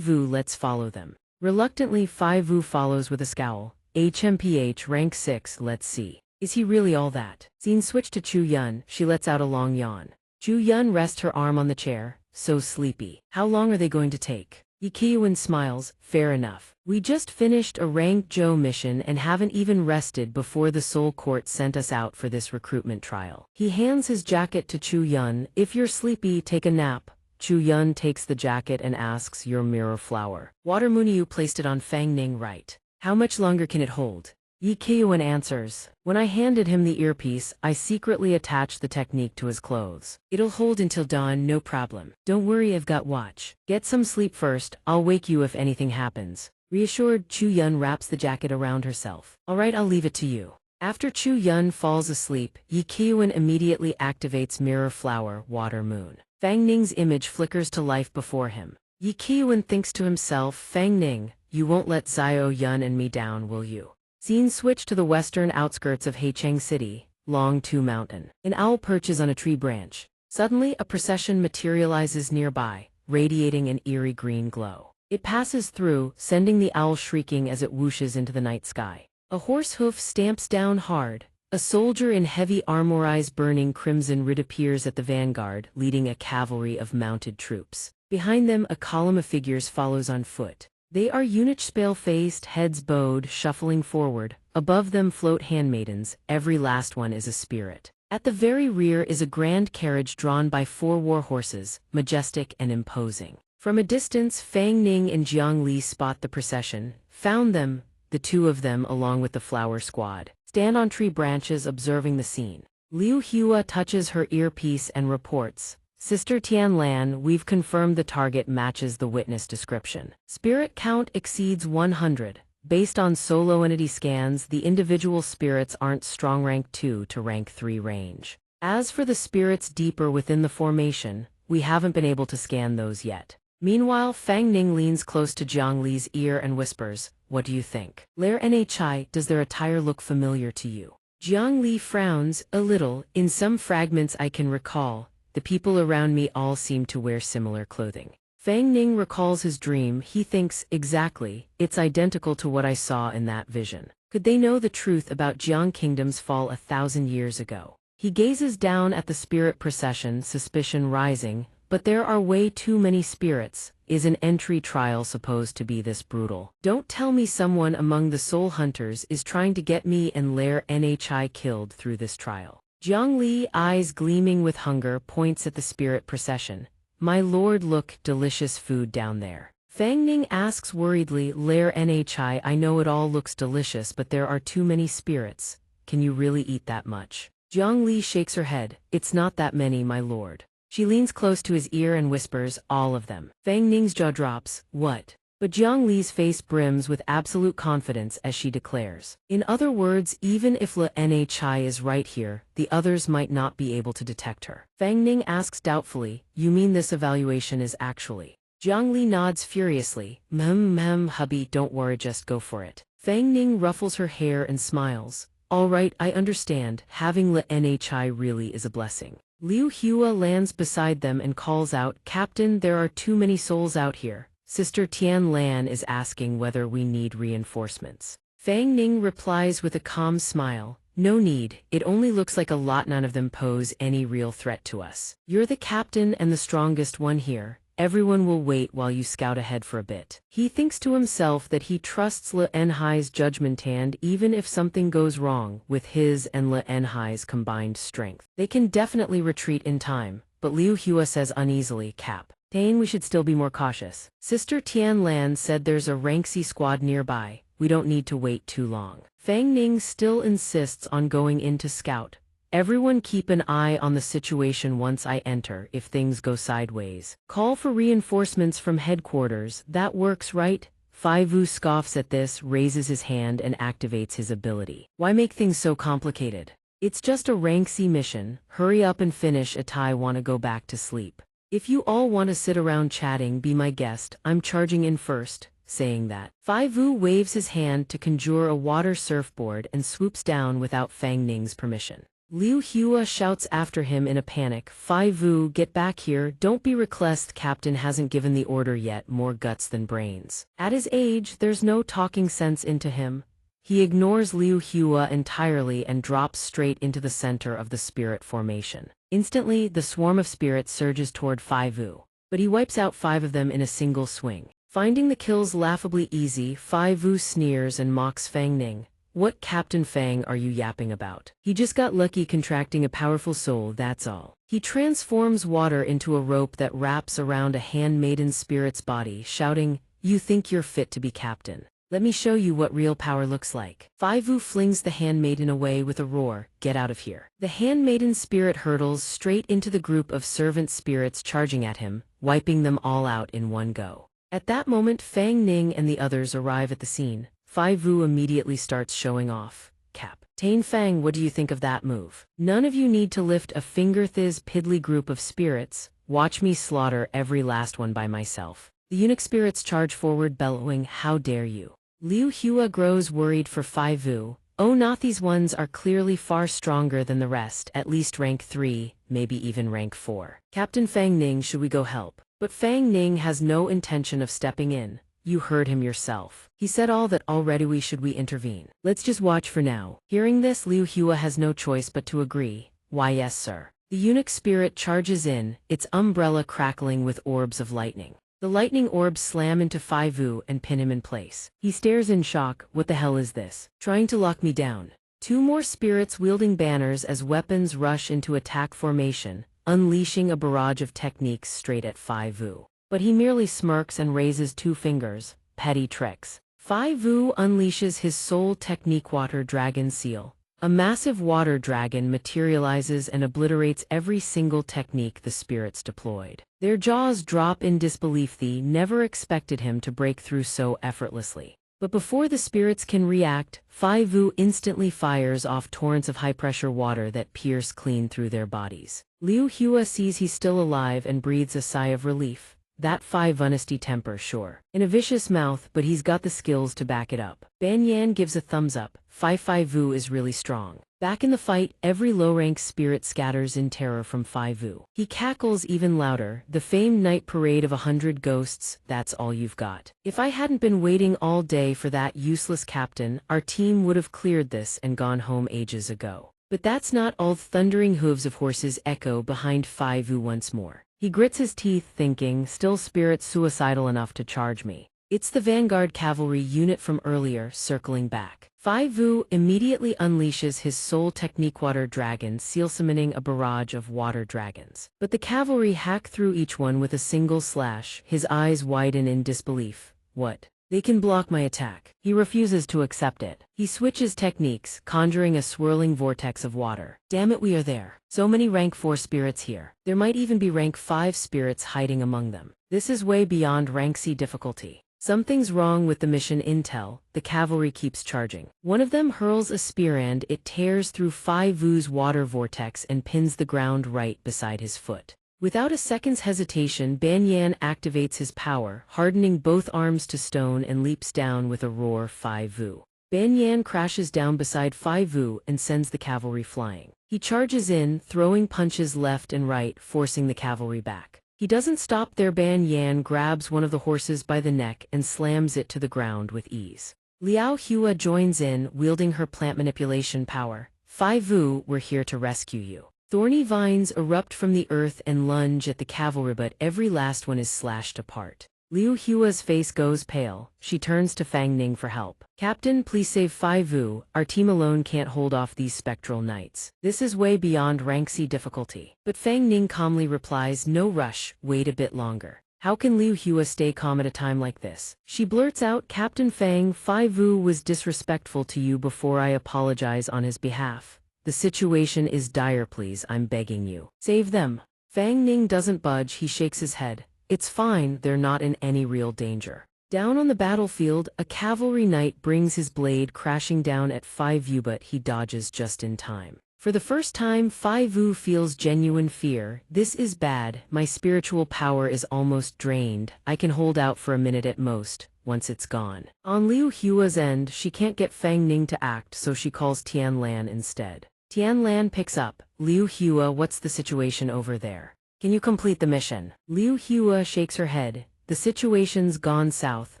let's follow them. Reluctantly, Fai Vu follows with a scowl. HMPH rank 6, let's see. Is he really all that? Scene switch to Chu Yun, she lets out a long yawn. Chu Yun rests her arm on the chair, so sleepy. How long are they going to take? Yikyuan smiles, fair enough. We just finished a rank Joe mission and haven't even rested before the Soul Court sent us out for this recruitment trial. He hands his jacket to Chu Yun, if you're sleepy, take a nap. Chu Yun takes the jacket and asks, your mirror flower. Water Muniu placed it on Fang Ning right. How much longer can it hold? Yikyuan answers, when I handed him the earpiece, I secretly attached the technique to his clothes. It'll hold until dawn, no problem. Don't worry, I've got watch. Get some sleep first, I'll wake you if anything happens. Reassured, Chu Yun wraps the jacket around herself. Alright, I'll leave it to you. After Chu Yun falls asleep, Yikyuan immediately activates Mirror Flower, Water Moon. Fang Ning's image flickers to life before him. Yikyuan thinks to himself, Fang Ning, you won't let Xiao Yun and me down, will you? Scene switch to the western outskirts of Haicheng City, Long Tu Mountain. An owl perches on a tree branch. Suddenly, a procession materializes nearby, radiating an eerie green glow. It passes through, sending the owl shrieking as it whooshes into the night sky. A horse hoof stamps down hard. A soldier in heavy armorized burning crimson rid appears at the vanguard, leading a cavalry of mounted troops. Behind them, a column of figures follows on foot. They are eunuch pale-faced, heads bowed, shuffling forward. Above them float handmaidens, every last one is a spirit. At the very rear is a grand carriage drawn by 4 war horses, majestic and imposing. From a distance, Fang Ning and Jiang Li spot the procession, found them, the two of them along with the flower squad. Stand on tree branches observing the scene. Liu Hua touches her earpiece and reports, Sister Tian Lan, we've confirmed the target matches the witness description. Spirit count exceeds 100. Based on solo entity scans, the individual spirits aren't strong rank 2 to rank 3 range. As for the spirits deeper within the formation, we haven't been able to scan those yet. Meanwhile, Fang Ning leans close to Jiang Li's ear and whispers, "What do you think? Lair Nhi, does their attire look familiar to you?" Jiang Li frowns, a little. In some fragments I can recall, the people around me all seem to wear similar clothing. Fang Ning recalls his dream. He thinks, exactly, it's identical to what I saw in that vision. Could they know the truth about Jiang Kingdom's fall 1,000 years ago? He gazes down at the spirit procession, suspicion rising. But there are way too many spirits. Is an entry trial supposed to be this brutal? Don't tell me someone among the soul hunters is trying to get me and Lair Nhi killed through this trial. Jiang Li, eyes gleaming with hunger, points at the spirit procession. "My lord, look, delicious food down there." Fang Ning asks worriedly, "Lair Nhi, I know it all looks delicious, but there are too many spirits. Can you really eat that much?" Jiang Li shakes her head. "It's not that many, my lord." She leans close to his ear and whispers, "All of them." Fang Ning's jaw drops. "What?" But Jiang Li's face brims with absolute confidence as she declares. In other words, even if La Nhi is right here, the others might not be able to detect her. Fang Ning asks doubtfully, "You mean this evaluation is actually?" Jiang Li nods furiously. Hubby, don't worry, just go for it." Fang Ning ruffles her hair and smiles. "All right, I understand. Having La Nhi really is a blessing." Liu Hua lands beside them and calls out, "Captain, there are too many souls out here. Sister Tian Lan is asking whether we need reinforcements." Fang Ning replies with a calm smile, "No need, it only looks like a lot. None of them pose any real threat to us. You're the captain and the strongest one here. Everyone will wait while you scout ahead for a bit." He thinks to himself that he trusts La Nhi's judgment, and even if something goes wrong with his and La Nhi's combined strength, they can definitely retreat in time. But Liu Hua says uneasily, "Captain, we should still be more cautious. Sister Tian Lan said there's a rank C squad nearby. We don't need to wait too long." Fang Ning still insists on going in to scout. "Everyone keep an eye on the situation once I enter. If things go sideways, call for reinforcements from headquarters. That works, right?" Fai Vu scoffs at this, raises his hand and activates his ability. "Why make things so complicated? It's just a rank C mission. Hurry up and finish it. I want to go back to sleep. If you all want to sit around chatting, be my guest. I'm charging in first." Saying that, Fai Vu waves his hand to conjure a water surfboard and swoops down without Fang Ning's permission. Liu Hua shouts after him in a panic, "Fai Vu, get back here. Don't be reckless. Captain hasn't given the order yet. More guts than brains." At his age, there's no talking sense into him. He ignores Liu Hua entirely and drops straight into the center of the spirit formation. Instantly, the swarm of spirits surges toward Fai Vu, but he wipes out 5 of them in a single swing. Finding the kills laughably easy, Fai Vu sneers and mocks Fang Ning. "What, Captain Fang, are you yapping about? He just got lucky contracting a powerful soul, that's all." He transforms water into a rope that wraps around a handmaiden spirit's body, shouting, "You think you're fit to be captain? Let me show you what real power looks like." Fai Vu flings the handmaiden away with a roar, "Get out of here." The handmaiden spirit hurtles straight into the group of servant spirits charging at him, wiping them all out in one go. At that moment, Fang Ning and the others arrive at the scene. Fai Vu immediately starts showing off. "Captain Fang, what do you think of that move? None of you need to lift a finger. This piddly group of spirits. Watch me slaughter every last one by myself." The eunuch spirits charge forward, bellowing, "How dare you!" Liu Hua grows worried for Fai Vu. "Oh, not these ones are clearly far stronger than the rest, at least rank 3, maybe even rank 4. Captain Fang Ning, should we go help?" But Fang Ning has no intention of stepping in. "You heard him yourself. He said all that already. We intervene. Let's just watch for now." Hearing this, Liu Hua has no choice but to agree. "Why, yes, sir." The eunuch spirit charges in, its umbrella crackling with orbs of lightning. The lightning orbs slam into Fai Vu and pin him in place. He stares in shock. "What the hell is this? Trying to lock me down?" 2 more spirits wielding banners as weapons rush into attack formation, unleashing a barrage of techniques straight at Fai Vu. But he merely smirks and raises 2 fingers. Petty tricks. Fai Vu unleashes his soul technique, Water Dragon Seal. A massive water dragon materializes and obliterates every single technique the spirits deployed. Their jaws drop in disbelief. They never expected him to break through so effortlessly. But before the spirits can react, Fai Vu instantly fires off torrents of high-pressure water that pierce clean through their bodies. Liu Hua sees he's still alive and breathes a sigh of relief. That Fai Vunusty temper, sure. In a vicious mouth, but he's got the skills to back it up. Ban Yan gives a thumbs up. Fai Vu is really strong. Back in the fight, every low-rank spirit scatters in terror from Fai Vu. He cackles even louder. The famed night parade of 100 ghosts, that's all you've got. If I hadn't been waiting all day for that useless captain, our team would have cleared this and gone home ages ago. But that's not all. Thundering hooves of horses echo behind Fai Vu once more. He grits his teeth, thinking, still spirits suicidal enough to charge me. It's the vanguard cavalry unit from earlier, circling back. Fai Vu immediately unleashes his soul technique water dragon, seal summoning a barrage of water dragons. But the cavalry hack through each one with a single slash. His eyes widen in disbelief. What? They can block my attack. He refuses to accept it. He switches techniques, conjuring a swirling vortex of water. Damn it, we are there. So many rank 4 spirits here. There might even be rank 5 spirits hiding among them. This is way beyond rank C difficulty. Something's wrong with the mission intel. The cavalry keeps charging. One of them hurls a spear and it tears through Fai Vu's water vortex and pins the ground right beside his foot. Without a second's hesitation, Ban Yan activates his power, hardening both arms to stone and leaps down with a roar. Fai Vu. Ban Yan crashes down beside Fai Vu and sends the cavalry flying. He charges in, throwing punches left and right, forcing the cavalry back. He doesn't stop there. Ban Yan grabs one of the horses by the neck and slams it to the ground with ease. Liao Hua joins in, wielding her plant manipulation power. Fai Vu, we're here to rescue you. Thorny vines erupt from the earth and lunge at the cavalry, but every last one is slashed apart. Liu Hua's face goes pale. She turns to Fang Ning for help. Captain, please save Fai Vu. Our team alone can't hold off these spectral knights. This is way beyond rank C difficulty. But Fang Ning calmly replies, no rush, wait a bit longer. How can Liu Hua stay calm at a time like this? She blurts out, Captain Fang, Fai Vu was disrespectful to you before. I apologize on his behalf. The situation is dire, please, I'm begging you. Save them. Fang Ning doesn't budge. He shakes his head. It's fine, they're not in any real danger. Down on the battlefield, a cavalry knight brings his blade crashing down at Fai Vu, but he dodges just in time. For the first time, Fai Vu feels genuine fear. This is bad. My spiritual power is almost drained. I can hold out for a minute at most. Once it's gone. On Liu Hua's end, she can't get Fang Ning to act, so she calls Tian Lan instead. Tian Lan picks up. Liu Hua, what's the situation over there? Can you complete the mission? Liu Hua shakes her head. The situation's gone south.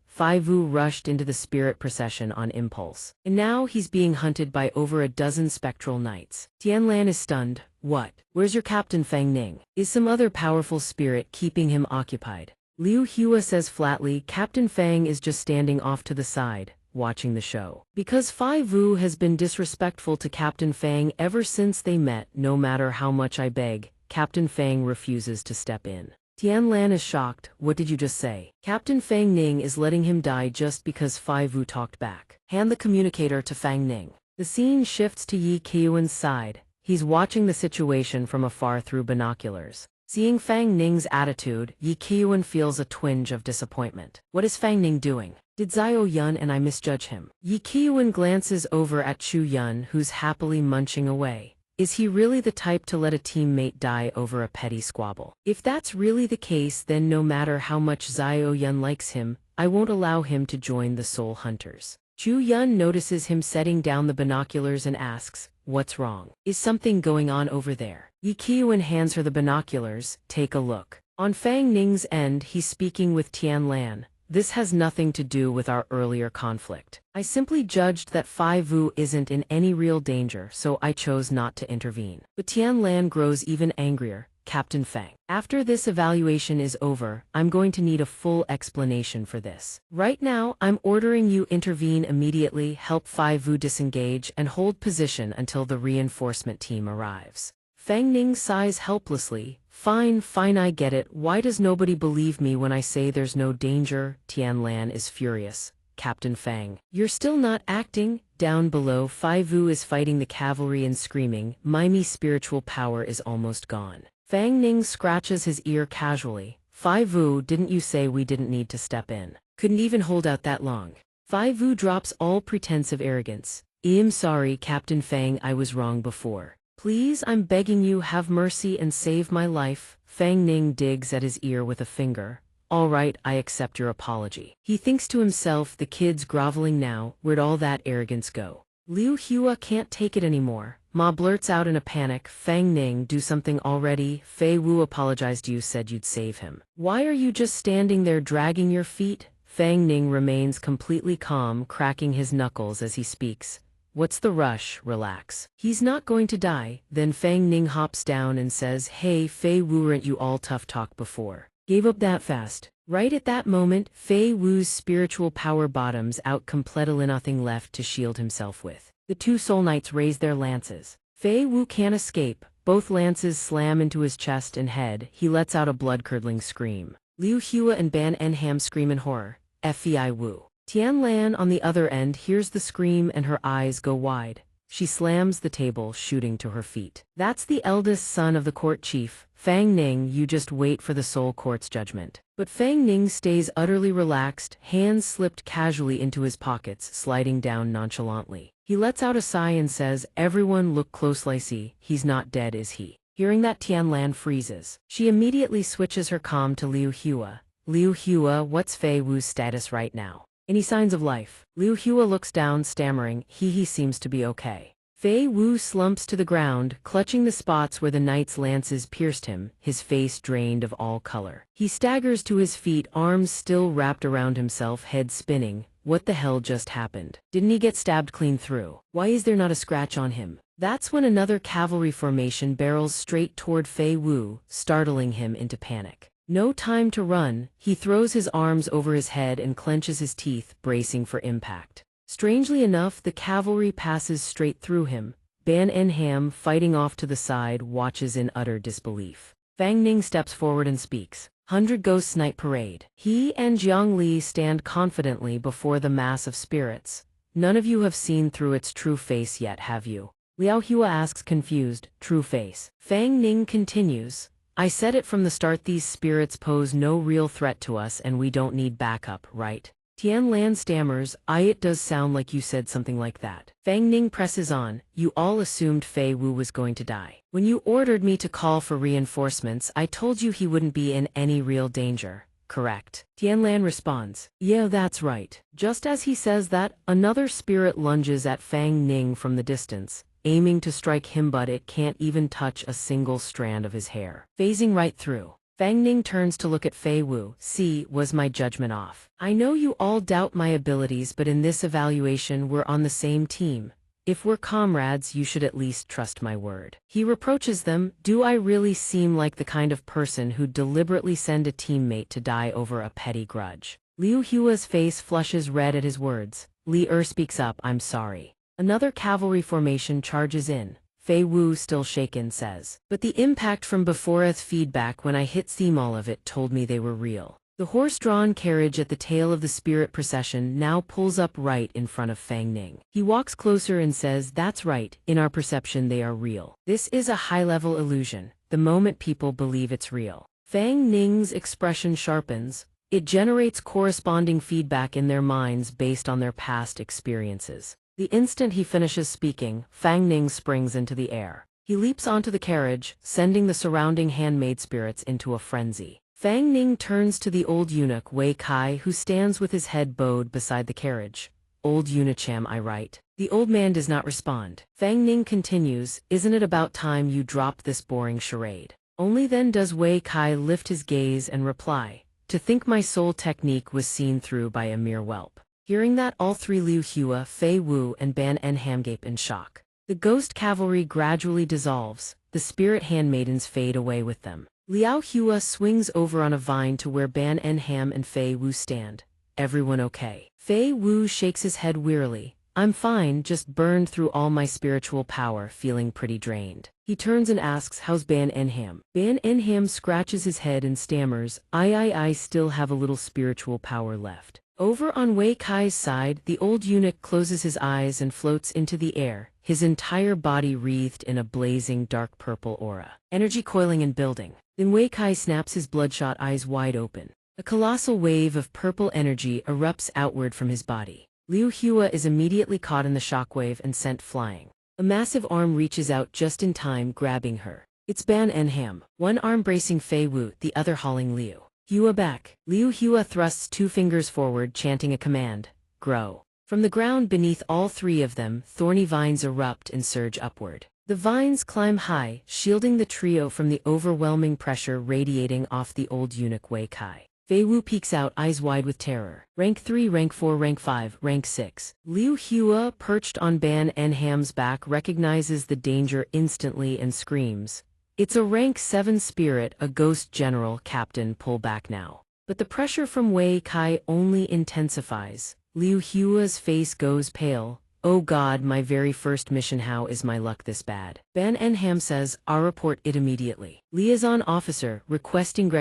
Fai Vu rushed into the spirit procession on impulse. And now he's being hunted by over a dozen spectral knights. Tian Lan is stunned. What? Where's your captain Fang Ning? Is some other powerful spirit keeping him occupied? Liu Hua says flatly, Captain Fang is just standing off to the side, watching the show. Because Fai Vu has been disrespectful to Captain Fang ever since they met, no matter how much I beg, Captain Fang refuses to step in. Tian Lan is shocked. What did you just say? Captain Fang Ning is letting him die just because Fai Vu talked back. Hand the communicator to Fang Ning. The scene shifts to Yi Qiuan's side. He's watching the situation from afar through binoculars. Seeing Fang Ning's attitude, Yi Qiuan feels a twinge of disappointment. What is Fang Ning doing? Did Zhao Yun and I misjudge him? Yi Qiuan glances over at Chu Yun, who's happily munching away. Is he really the type to let a teammate die over a petty squabble? If that's really the case, then no matter how much Zhao Yun likes him, I won't allow him to join the Soul Hunters. Chu Yun notices him setting down the binoculars and asks, what's wrong? Is something going on over there? Yi Qiuan hands her the binoculars. Take a look. On Fang Ning's end, he's speaking with Tian Lan. This has nothing to do with our earlier conflict. I simply judged that Fai Vu isn't in any real danger, so I chose not to intervene. But Tian Lan grows even angrier. Captain Fang, after this evaluation is over, I'm going to need a full explanation for this. Right now, I'm ordering you intervene immediately, help Fai Vu disengage, and hold position until the reinforcement team arrives. Fang Ning sighs helplessly. Fine, I get it. Why does nobody believe me when I say there's no danger? Tian Lan is furious. Captain Fang, you're still not acting? Down below, Fai Vu is fighting the cavalry and screaming, my spiritual power is almost gone. Fang Ning scratches his ear casually. Fai Vu, didn't you say we didn't need to step in? Couldn't even hold out that long. Fei Wu drops all pretense of arrogance. I'm sorry, Captain Fang, I was wrong before. Please, I'm begging you, have mercy and save my life. Fang Ning digs at his ear with a finger. All right, I accept your apology. He thinks to himself, the kid's groveling now, where'd all that arrogance go? Liu Hua can't take it anymore. Ma blurts out in a panic, Fang Ning, do something already. Fei Wu apologized, you said you'd save him. Why are you just standing there dragging your feet? Fang Ning remains completely calm, cracking his knuckles as he speaks. What's the rush? Relax. He's not going to die. Then Fang Ning hops down and says, hey, Fei Wu, aren't you all tough talk before? Gave up that fast. Right at that moment, Fei Wu's spiritual power bottoms out, completely nothing left to shield himself with. The two soul knights raise their lances. Fei Wu can't escape. Both lances slam into his chest and head. He lets out a blood-curdling scream. Liu Hua and Ban Enham scream in horror. Fei Wu. Tian Lan on the other end hears the scream and her eyes go wide. She slams the table, shooting to her feet. That's the eldest son of the court chief. Fang Ning, you just wait for the Soul Court's judgment. But Fang Ning stays utterly relaxed, hands slipped casually into his pockets, sliding down nonchalantly. He lets out a sigh and says, everyone look closely, see, he's not dead, is he? Hearing that, Tian Lan freezes. She immediately switches her calm to Liu Hua. Liu Hua, what's Fei Wu's status right now? Any signs of life? Liu Hua looks down, stammering, he seems to be okay. Fei Wu slumps to the ground, clutching the spots where the knight's lances pierced him, his face drained of all color. He staggers to his feet, arms still wrapped around himself, head spinning. What the hell just happened? Didn't he get stabbed clean through? Why is there not a scratch on him? That's when another cavalry formation barrels straight toward Fei Wu, startling him into panic. No time to run, he throws his arms over his head and clenches his teeth, bracing for impact. Strangely enough, the cavalry passes straight through him. Ban Enham, fighting off to the side, watches in utter disbelief. Fang Ning steps forward and speaks. 100 Ghosts Night Parade. He and Jiang Li stand confidently before the mass of spirits. None of you have seen through its true face yet, have you? Liao Hua asks, confused. True face. Fang Ning continues. I said it from the start, these spirits pose no real threat to us and we don't need backup, right? Tian Lan stammers, it does sound like you said something like that. Fang Ning presses on, you all assumed Fei Wu was going to die. When you ordered me to call for reinforcements, I told you he wouldn't be in any real danger, correct? Tian Lan responds, yeah, that's right. Just as he says that, another spirit lunges at Fang Ning from the distance, aiming to strike him, but it can't even touch a single strand of his hair. Phasing right through. Fang Ning turns to look at Fei Wu. See, was my judgment off? I know you all doubt my abilities, but in this evaluation we're on the same team. If we're comrades, you should at least trust my word. He reproaches them. Do I really seem like the kind of person who'd deliberately send a teammate to die over a petty grudge? Liu Hua's face flushes red at his words. Li speaks up, I'm sorry. Another cavalry formation charges in. Fei Wu, still shaken, says, but the impact from beforeth feedback when I hit theme, all of it told me they were real. The horse-drawn carriage at the tail of the spirit procession now pulls up right in front of Fang Ning. He walks closer and says, that's right, in our perception they are real. This is a high-level illusion, the moment people believe it's real. Fang Ning's expression sharpens. It generates corresponding feedback in their minds based on their past experiences. The instant he finishes speaking, Fang Ning springs into the air. He leaps onto the carriage, sending the surrounding handmaid spirits into a frenzy. Fang Ning turns to the old eunuch Wei Kai, who stands with his head bowed beside the carriage. Old eunuch, am I right? The old man does not respond. Fang Ning continues, isn't it about time you dropped this boring charade? Only then does Wei Kai lift his gaze and reply, to think my soul technique was seen through by a mere whelp. Hearing that, all three, Liu Hua, Fei Wu, and Ban Enham, gape in shock. The ghost cavalry gradually dissolves, the spirit handmaidens fade away with them. Liao Hua swings over on a vine to where Ban Enham and Fei Wu stand. Everyone okay? Fei Wu shakes his head wearily. I'm fine, just burned through all my spiritual power, feeling pretty drained. He turns and asks, how's Ban Enham? Ban Enham scratches his head and stammers, I still have a little spiritual power left. Over on Wei Kai's side, the old eunuch closes his eyes and floats into the air, his entire body wreathed in a blazing dark purple aura. Energy coiling and building. Then Wei Kai snaps his bloodshot eyes wide open. A colossal wave of purple energy erupts outward from his body. Liu Hua is immediately caught in the shockwave and sent flying. A massive arm reaches out just in time, grabbing her. It's Ban Enham, one arm bracing Fei Wu, the other hauling Liu Hua back. Liu Hua thrusts 2 fingers forward, chanting a command, grow. From the ground beneath all 3 of them, thorny vines erupt and surge upward. The vines climb high, shielding the trio from the overwhelming pressure radiating off the old eunuch Wei Kai. Fei Wu peeks out, eyes wide with terror. Rank 3, Rank 4, Rank 5, Rank 6. Liu Hua, perched on Ban Enham's back, recognizes the danger instantly and screams, "It's a Rank 7 spirit, a ghost general, Captain, pull back now." But the pressure from Wei Kai only intensifies. Liu Hua's face goes pale. "Oh God, my very first mission, how is my luck this bad?" Ban Enham says, "I'll report it immediately. Liaison officer, requesting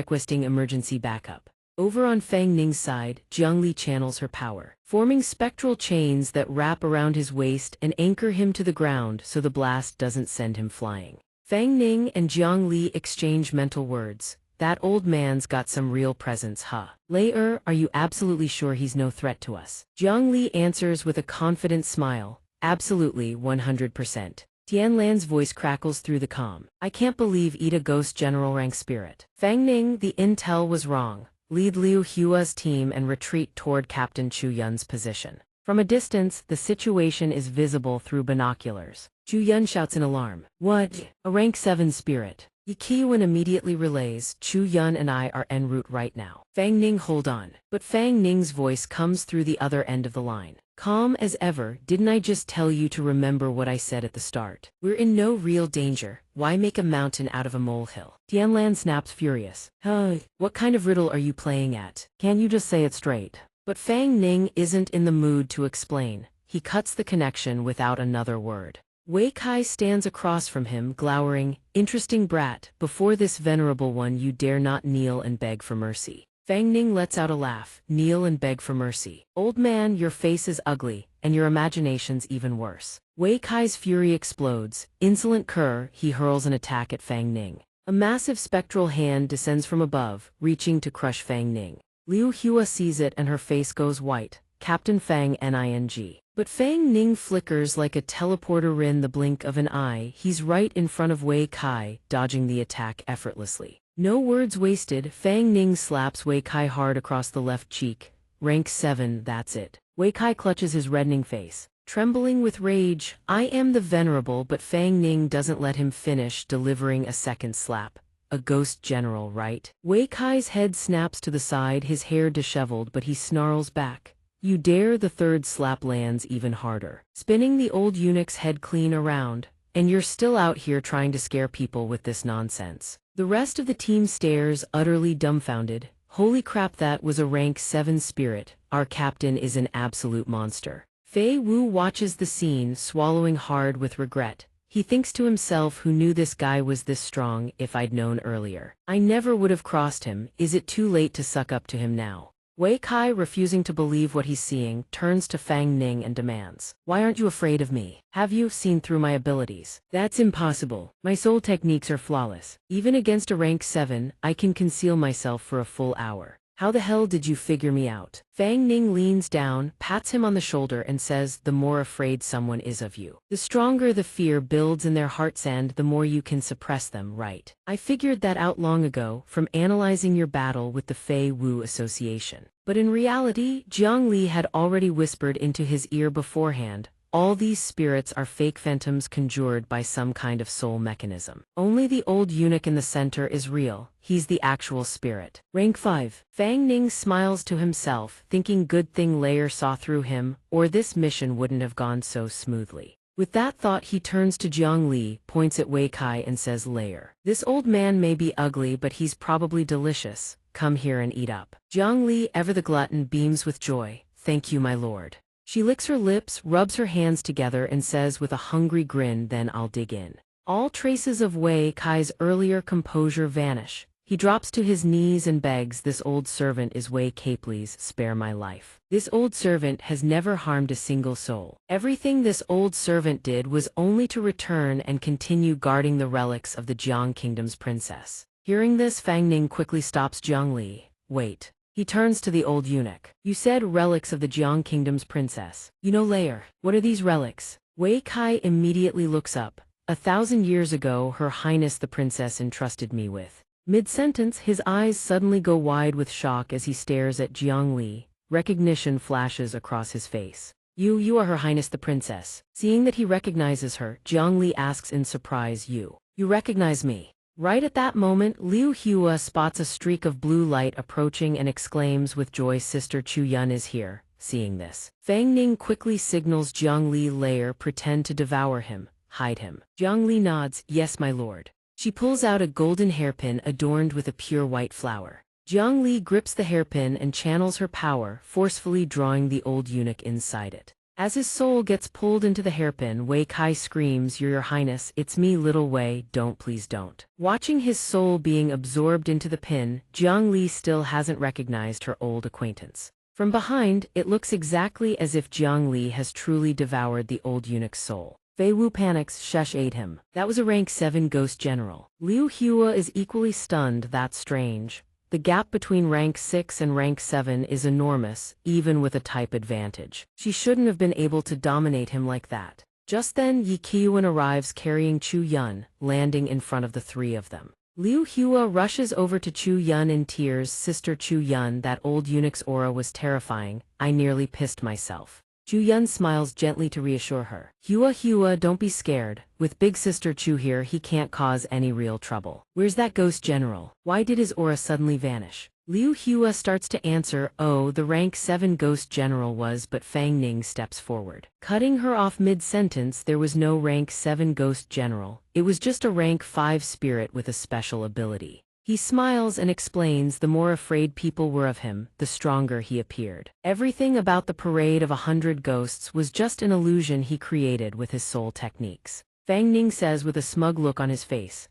emergency backup." Over on Fang Ning's side, Jiang Li channels her power, forming spectral chains that wrap around his waist and anchor him to the ground so the blast doesn't send him flying. Fang Ning and Jiang Li exchange mental words. "That old man's got some real presence, huh? Lei are you absolutely sure he's no threat to us?" Jiang Li answers with a confident smile, "Absolutely, 100%. Tian Lan's voice crackles through the comm. "I can't believe Ida Ghost General rank spirit." Fang Ning, the intel was wrong. Lead Liu Hua's team and retreat toward Captain Chu Yun's position. From a distance, the situation is visible through binoculars. Chu Yun shouts in alarm, "What? A rank 7 spirit?" Yi Qiwen immediately relays, "Chu Yun and I are en route right now." Fang Ning, hold on. But Fang Ning's voice comes through the other end of the line. Calm as ever, "Didn't I just tell you to remember what I said at the start? We're in no real danger. Why make a mountain out of a molehill?" Tianlan snaps, furious. What kind of riddle are you playing at? Can't you just say it straight?" But Fang Ning isn't in the mood to explain. He cuts the connection without another word. Wei Kai stands across from him, glowering, "Interesting brat, before this venerable one you dare not kneel and beg for mercy." Fang Ning lets out a laugh, "Kneel and beg for mercy? Old man, your face is ugly, and your imagination's even worse." Wei Kai's fury explodes. Insolent cur, he hurls an attack at Fang Ning. A massive spectral hand descends from above, reaching to crush Fang Ning. Liu Hua sees it and her face goes white. "Captain Fang Ning." But Fang Ning flickers like a teleporter in the blink of an eye. He's right in front of Wei Kai, dodging the attack effortlessly. No words wasted, Fang Ning slaps Wei Kai hard across the left cheek. "Rank 7, that's it." Wei Kai clutches his reddening face, trembling with rage. "I am the venerable," but Fang Ning doesn't let him finish, delivering a second slap. "A ghost general, right?" Wei Kai's head snaps to the side, his hair disheveled, but he snarls back, "You dare?" The third slap lands even harder, spinning the old eunuch's head clean around. "And you're still out here trying to scare people with this nonsense." The rest of the team stares, utterly dumbfounded. "Holy crap, that was a rank 7 spirit. Our captain is an absolute monster." Fei Wu watches the scene, swallowing hard with regret. He thinks to himself, "Who knew this guy was this strong? If I'd known earlier, I never would have crossed him. Is it too late to suck up to him now?" Wei Kai, refusing to believe what he's seeing, turns to Fang Ning and demands, "Why aren't you afraid of me? Have you seen through my abilities?" "That's impossible. My soul techniques are flawless. Even against a rank 7, I can conceal myself for a full hour. How the hell did you figure me out?" Fang Ning leans down, pats him on the shoulder and says, "The more afraid someone is of you, the stronger the fear builds in their hearts and the more you can suppress them, right? I figured that out long ago, from analyzing your battle with the Fei Wu Association." But in reality, Jiang Li had already whispered into his ear beforehand, "All these spirits are fake phantoms conjured by some kind of soul mechanism. Only the old eunuch in the center is real. He's the actual spirit." Rank 5. Fang Ning smiles to himself, thinking good thing Layer saw through him, or this mission wouldn't have gone so smoothly. With that thought, he turns to Jiang Li, points at Wei Kai and says, "Layer, this old man may be ugly, but he's probably delicious. Come here and eat up." Jiang Li, ever the glutton, beams with joy. "Thank you, my lord." She licks her lips, rubs her hands together and says with a hungry grin, "Then I'll dig in." All traces of Wei Kai's earlier composure vanish. He drops to his knees and begs, "This old servant is Wei Kai, please spare my life. This old servant has never harmed a single soul. Everything this old servant did was only to return and continue guarding the relics of the Jiang Kingdom's princess." Hearing this, Fang Ning quickly stops Jiang Li. "Wait. He turns to the old eunuch. You said relics of the Jiang Kingdom's princess. You know layer. What are these relics? Wei Kai immediately looks up. 1,000 years ago, Her Highness the Princess entrusted me with. Mid-sentence, his eyes suddenly go wide with shock as he stares at Jiang Li. Recognition flashes across his face. You are Her Highness the Princess. Seeing that he recognizes her, Jiang Li asks in surprise, You recognize me? Right at that moment, Liu Hua spots a streak of blue light approaching and exclaims with joy, Sister Chu Yun is here. Seeing this, Fang Ning quickly signals Jiang Li lair pretend to devour him, hide him. Jiang Li nods, yes my lord. She pulls out a golden hairpin adorned with a pure white flower. Jiang Li grips the hairpin and channels her power, forcefully drawing the old eunuch inside it. As his soul gets pulled into the hairpin, Wei Kai screams, Your Highness, it's me little Wei, please don't. Watching his soul being absorbed into the pin, Jiang Li still hasn't recognized her old acquaintance. From behind, it looks exactly as if Jiang Li has truly devoured the old eunuch's soul. Fei Wu panics, Shush, aid him. That was a rank 7 ghost general. Liu Hua is equally stunned, that's strange. The gap between rank 6 and rank 7 is enormous, even with a type advantage. She shouldn't have been able to dominate him like that. Just then, Yi Qiuan arrives carrying Chu Yun, landing in front of the three of them. Liu Hua rushes over to Chu Yun in tears, Sister Chu Yun, that old eunuch's aura was terrifying, I nearly pissed myself. Chu Yun smiles gently to reassure her. Hua, don't be scared. With Big Sister Chu here, he can't cause any real trouble. Where's that ghost general? Why did his aura suddenly vanish? Liu Hua starts to answer, oh, the rank 7 ghost general was, but Fang Ning steps forward. Cutting her off mid-sentence, there was no rank 7 ghost general. It was just a rank 5 spirit with a special ability. He smiles and explains the more afraid people were of him, the stronger he appeared. Everything about the parade of 100 ghosts was just an illusion he created with his soul techniques. Fang Ning says with a smug look on his face.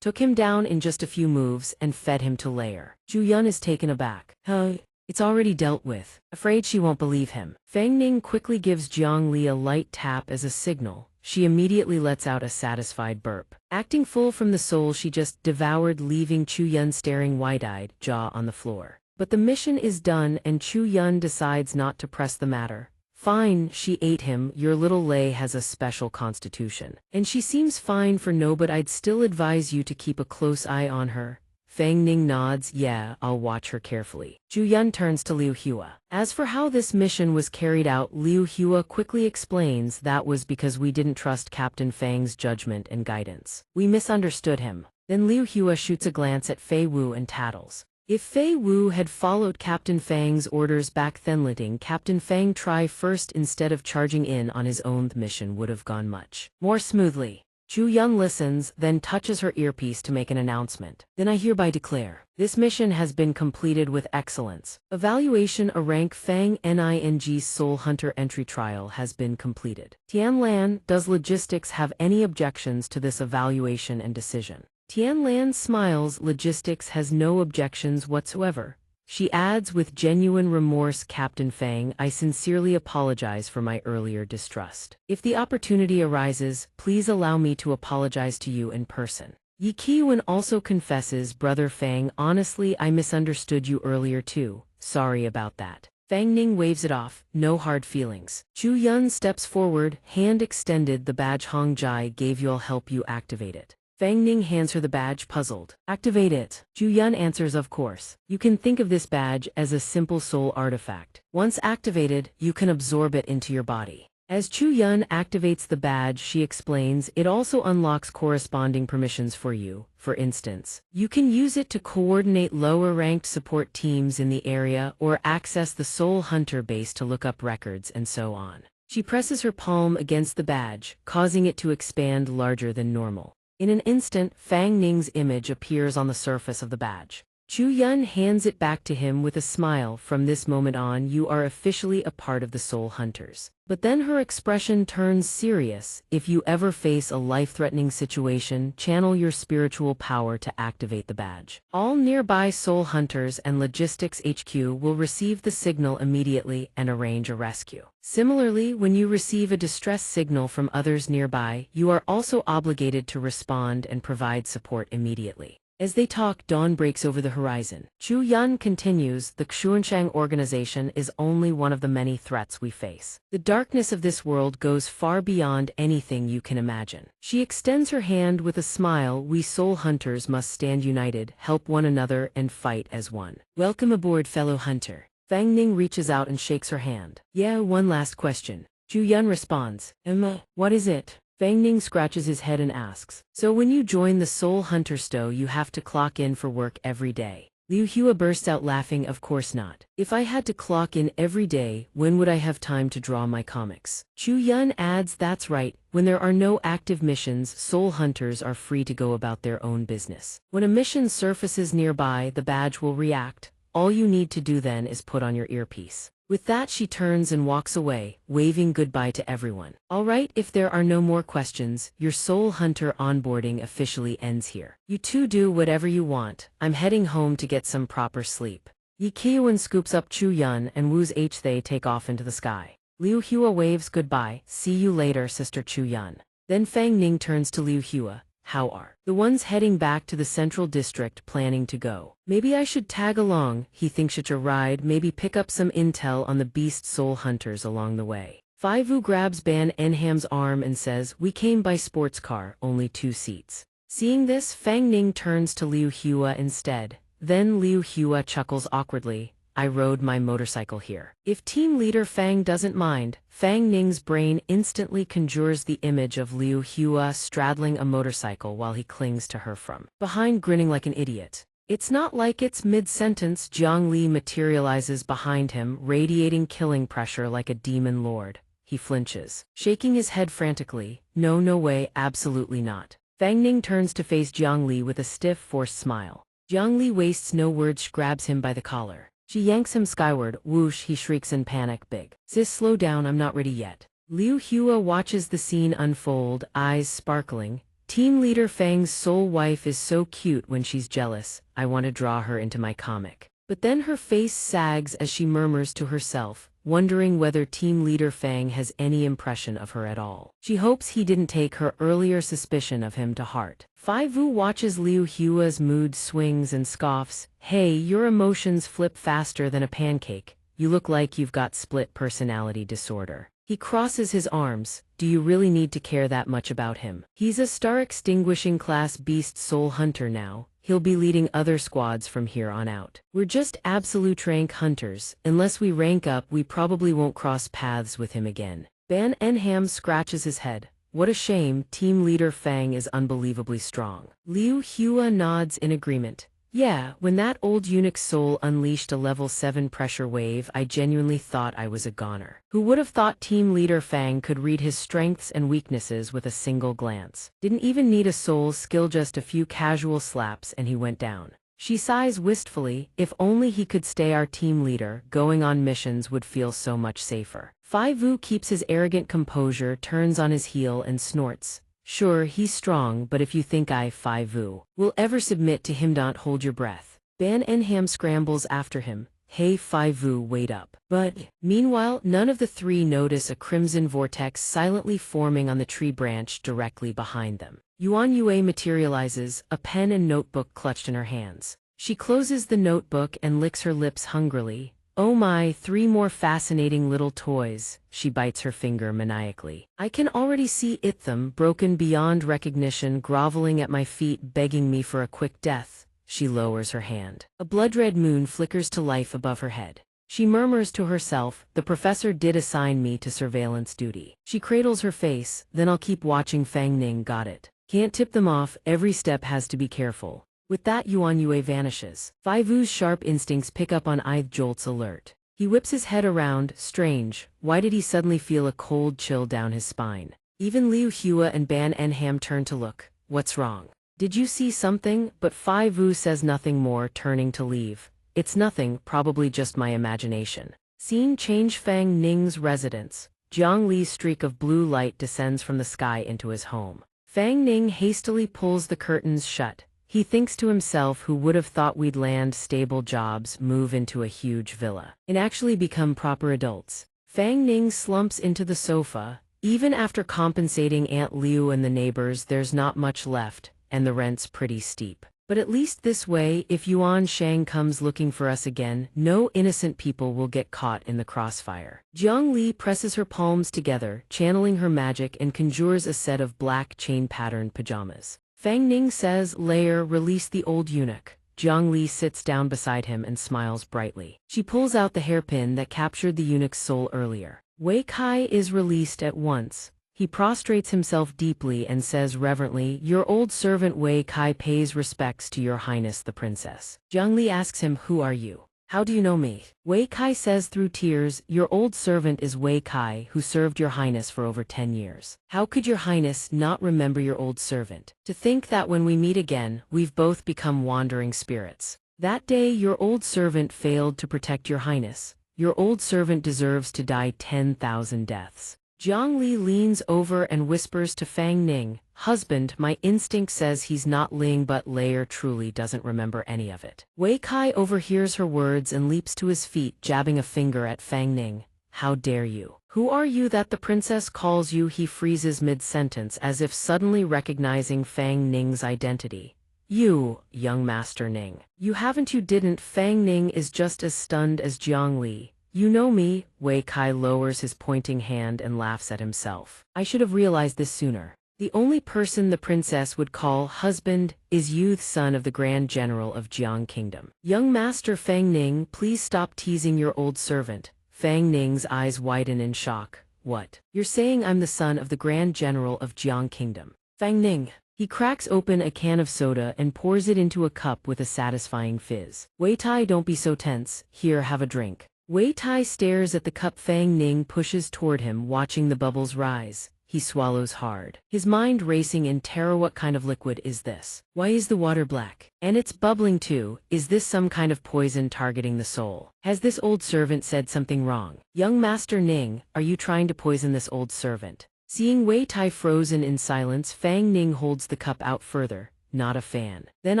Took him down in just a few moves and fed him to lair. Chu Yun is taken aback. It's already dealt with. Afraid she won't believe him. Fang Ning quickly gives Jiang Li a light tap as a signal. She immediately lets out a satisfied burp. Acting full from the soul she just devoured, leaving Chu Yun staring wide-eyed, jaw on the floor. But the mission is done and Chu Yun decides not to press the matter. Fine, she ate him, your little Lei has a special constitution. And she seems fine for no, but I'd still advise you to keep a close eye on her. Fang Ning nods, yeah, I'll watch her carefully. Chu Yun turns to Liu Hua. As for how this mission was carried out, Liu Hua quickly explains that was because we didn't trust Captain Fang's judgment and guidance. We misunderstood him. Then Liu Hua shoots a glance at Fei Wu and tattles. If Fei Wu had followed Captain Fang's orders back then, letting Captain Fang try first instead of charging in on his own, the mission would have gone much more smoothly. Chu Yun listens, then touches her earpiece to make an announcement. Then I hereby declare, this mission has been completed with excellence. Evaluation a rank Fang Ning's Soul Hunter entry trial has been completed. Tianlan, does logistics have any objections to this evaluation and decision? Tianlan smiles, logistics has no objections whatsoever. She adds with genuine remorse, Captain Fang, I sincerely apologize for my earlier distrust. If the opportunity arises, please allow me to apologize to you in person. Yi Qiuan also confesses, Brother Fang, honestly I misunderstood you earlier too, sorry about that. Fang Ning waves it off, no hard feelings. Chu Yun steps forward, hand extended, the badge Hong Jai gave you'll help you activate it. Fang Ning hands her the badge, puzzled. Activate it. Chu Yun answers, of course. You can think of this badge as a simple soul artifact. Once activated, you can absorb it into your body. As Chu Yun activates the badge, she explains, it also unlocks corresponding permissions for you. For instance, you can use it to coordinate lower-ranked support teams in the area or access the Soul Hunter base to look up records and so on. She presses her palm against the badge, causing it to expand larger than normal. In an instant, Fang Ning's image appears on the surface of the badge. Chu Yun hands it back to him with a smile. From this moment on, you are officially a part of the Soul Hunters. But then her expression turns serious. If you ever face a life-threatening situation, channel your spiritual power to activate the badge. All nearby Soul Hunters and Logistics HQ will receive the signal immediately and arrange a rescue. Similarly, when you receive a distress signal from others nearby, you are also obligated to respond and provide support immediately. As they talk, dawn breaks over the horizon. Chu Yun continues, the Xianxia organization is only one of the many threats we face. The darkness of this world goes far beyond anything you can imagine. She extends her hand with a smile. We soul hunters must stand united, help one another, and fight as one. Welcome aboard, fellow hunter. Fang Ning reaches out and shakes her hand. Yeah, one last question. Chu Yun responds. Emma, what is it? Fang Ning scratches his head and asks. So when you join the Soul Hunter Stow, you have to clock in for work every day. Liu Hua bursts out laughing. Of course not. If I had to clock in every day, when would I have time to draw my comics? Chu Yun adds, that's right. When there are no active missions, soul hunters are free to go about their own business. When a mission surfaces nearby, the badge will react. All you need to do then is put on your earpiece. With that, she turns and walks away, waving goodbye to everyone. All right, if there are no more questions, your soul hunter onboarding officially ends here. You two do whatever you want. I'm heading home to get some proper sleep. Yi Qiuan scoops up Chu Yun and woos H. They take off into the sky. Liu Hua waves goodbye. See you later, Sister Chu Yun. Then Fang Ning turns to Liu Hua. How are the ones heading back to the central district planning to go? Maybe I should tag along, he thinks. Such a ride, maybe pick up some intel on the beast soul hunters along the way. Fai Vu grabs Ban Enham's arm and says, we came by sports car, only 2 seats. Seeing this, Fang Ning turns to Liu Hua instead. Then Liu Hua chuckles awkwardly. I rode my motorcycle here. If team leader Fang doesn't mind, Fang Ning's brain instantly conjures the image of Liu Hua straddling a motorcycle while he clings to her from behind, grinning like an idiot. It's not like it's mid-sentence. Jiang Li materializes behind him, radiating killing pressure like a demon lord. He flinches, shaking his head frantically. No, no way, absolutely not. Fang Ning turns to face Jiang Li with a stiff, forced smile. Jiang Li wastes no words, grabs him by the collar. She yanks him skyward. Whoosh, he shrieks in panic. Big sis, slow down, I'm not ready yet. Liu Hua watches the scene unfold, eyes sparkling. Team leader Fang's soul wife is so cute when she's jealous. I want to draw her into my comic. But then her face sags as she murmurs to herself, wondering whether team leader Fang has any impression of her at all. She hopes he didn't take her earlier suspicion of him to heart. Fai Vu watches Liu Hua's mood swings and scoffs. Hey, your emotions flip faster than a pancake. You look like you've got split personality disorder. He crosses his arms. Do you really need to care that much about him? He's a star extinguishing class beast soul hunter now. He'll be leading other squads from here on out. We're just absolute rank hunters. Unless we rank up, we probably won't cross paths with him again. Ban Enham scratches his head. What a shame, team leader Fang is unbelievably strong. Liu Hua nods in agreement. Yeah, when that old eunuch soul unleashed a level 7 pressure wave, I genuinely thought I was a goner. Who would have thought team leader Fang could read his strengths and weaknesses with a single glance? Didn't even need a soul skill, just a few casual slaps and he went down. She sighs wistfully. If only he could stay our team leader, going on missions would feel so much safer. Fai Vu keeps his arrogant composure, turns on his heel and snorts. Sure, he's strong, but if you think I, Fai Vu, will ever submit to him, don't hold your breath. Ban Enham scrambles after him. Hey Fai Vu, wait up. But, meanwhile, none of the three notice a crimson vortex silently forming on the tree branch directly behind them. Yuan Yue materializes, a pen and notebook clutched in her hands. She closes the notebook and licks her lips hungrily. Oh my, 3 more fascinating little toys. She bites her finger maniacally. I can already see them, broken beyond recognition, groveling at my feet, begging me for a quick death. She lowers her hand. A blood-red moon flickers to life above her head. She murmurs to herself, the professor did assign me to surveillance duty. She cradles her face, then I'll keep watching. Fang Ning got it. Can't tip them off, every step has to be careful. With that, Yuan Yue vanishes. Fai Vu's sharp instincts pick up on Jolt's alert. He whips his head around. Strange, why did he suddenly feel a cold chill down his spine? Even Liu Hua and Ban Enham turn to look. What's wrong? Did you see something? But Fai Vu says nothing more, turning to leave. It's nothing, probably just my imagination. Scene change. Fang Ning's residence. Jiang Li's streak of blue light descends from the sky into his home. Fang Ning hastily pulls the curtains shut. He thinks to himself, who would have thought we'd land stable jobs, move into a huge villa, and actually become proper adults. Fang Ning slumps into the sofa. Even after compensating Aunt Liu and the neighbors, there's not much left, and the rent's pretty steep. But at least this way, if Yuan Shang comes looking for us again, no innocent people will get caught in the crossfire. Jiang Li presses her palms together, channeling her magic, and conjures a set of black chain-patterned pajamas. Fang Ning says, "Layer, release the old eunuch." Jiang Li sits down beside him and smiles brightly. She pulls out the hairpin that captured the eunuch's soul earlier. Wei Kai is released at once. He prostrates himself deeply and says reverently, "Your old servant Wei Kai pays respects to your highness the princess." Jiang Li asks him, "Who are you? How do you know me?" Wei Kai says through tears, "Your old servant is Wei Kai, who served your highness for over 10 years. How could your highness not remember your old servant? To think that when we meet again, we've both become wandering spirits. That day your old servant failed to protect your highness. Your old servant deserves to die 10,000 deaths." Jiang Li leans over and whispers to Fang Ning, "Husband, my instinct says he's not Ling, but Layer truly doesn't remember any of it." Wei Kai overhears her words and leaps to his feet, jabbing a finger at Fang Ning. "How dare you? Who are you that the princess calls you?" He freezes mid-sentence as if suddenly recognizing Fang Ning's identity. "You, young Master Ning. You haven't, you didn't." Fang Ning is just as stunned as Jiang Li. "You know me?" Wei Kai lowers his pointing hand and laughs at himself. "I should have realized this sooner. The only person the princess would call husband is youth son of the Grand General of Jiang Kingdom." "Young Master Fang Ning, please stop teasing your old servant." Fang Ning's eyes widen in shock. "What? You're saying I'm the son of the Grand General of Jiang Kingdom?" "Fang Ning." He cracks open a can of soda and pours it into a cup with a satisfying fizz. "Wei Tai, don't be so tense. Here, have a drink." Wei Tai stares at the cup Fang Ning pushes toward him, watching the bubbles rise. He swallows hard, his mind racing in terror. What kind of liquid is this? Why is the water black? And it's bubbling too. Is this some kind of poison targeting the soul? Has this old servant said something wrong? "Young Master Ning, are you trying to poison this old servant?" Seeing Wei Tai frozen in silence, Fang Ning holds the cup out further. "Not a fan. Then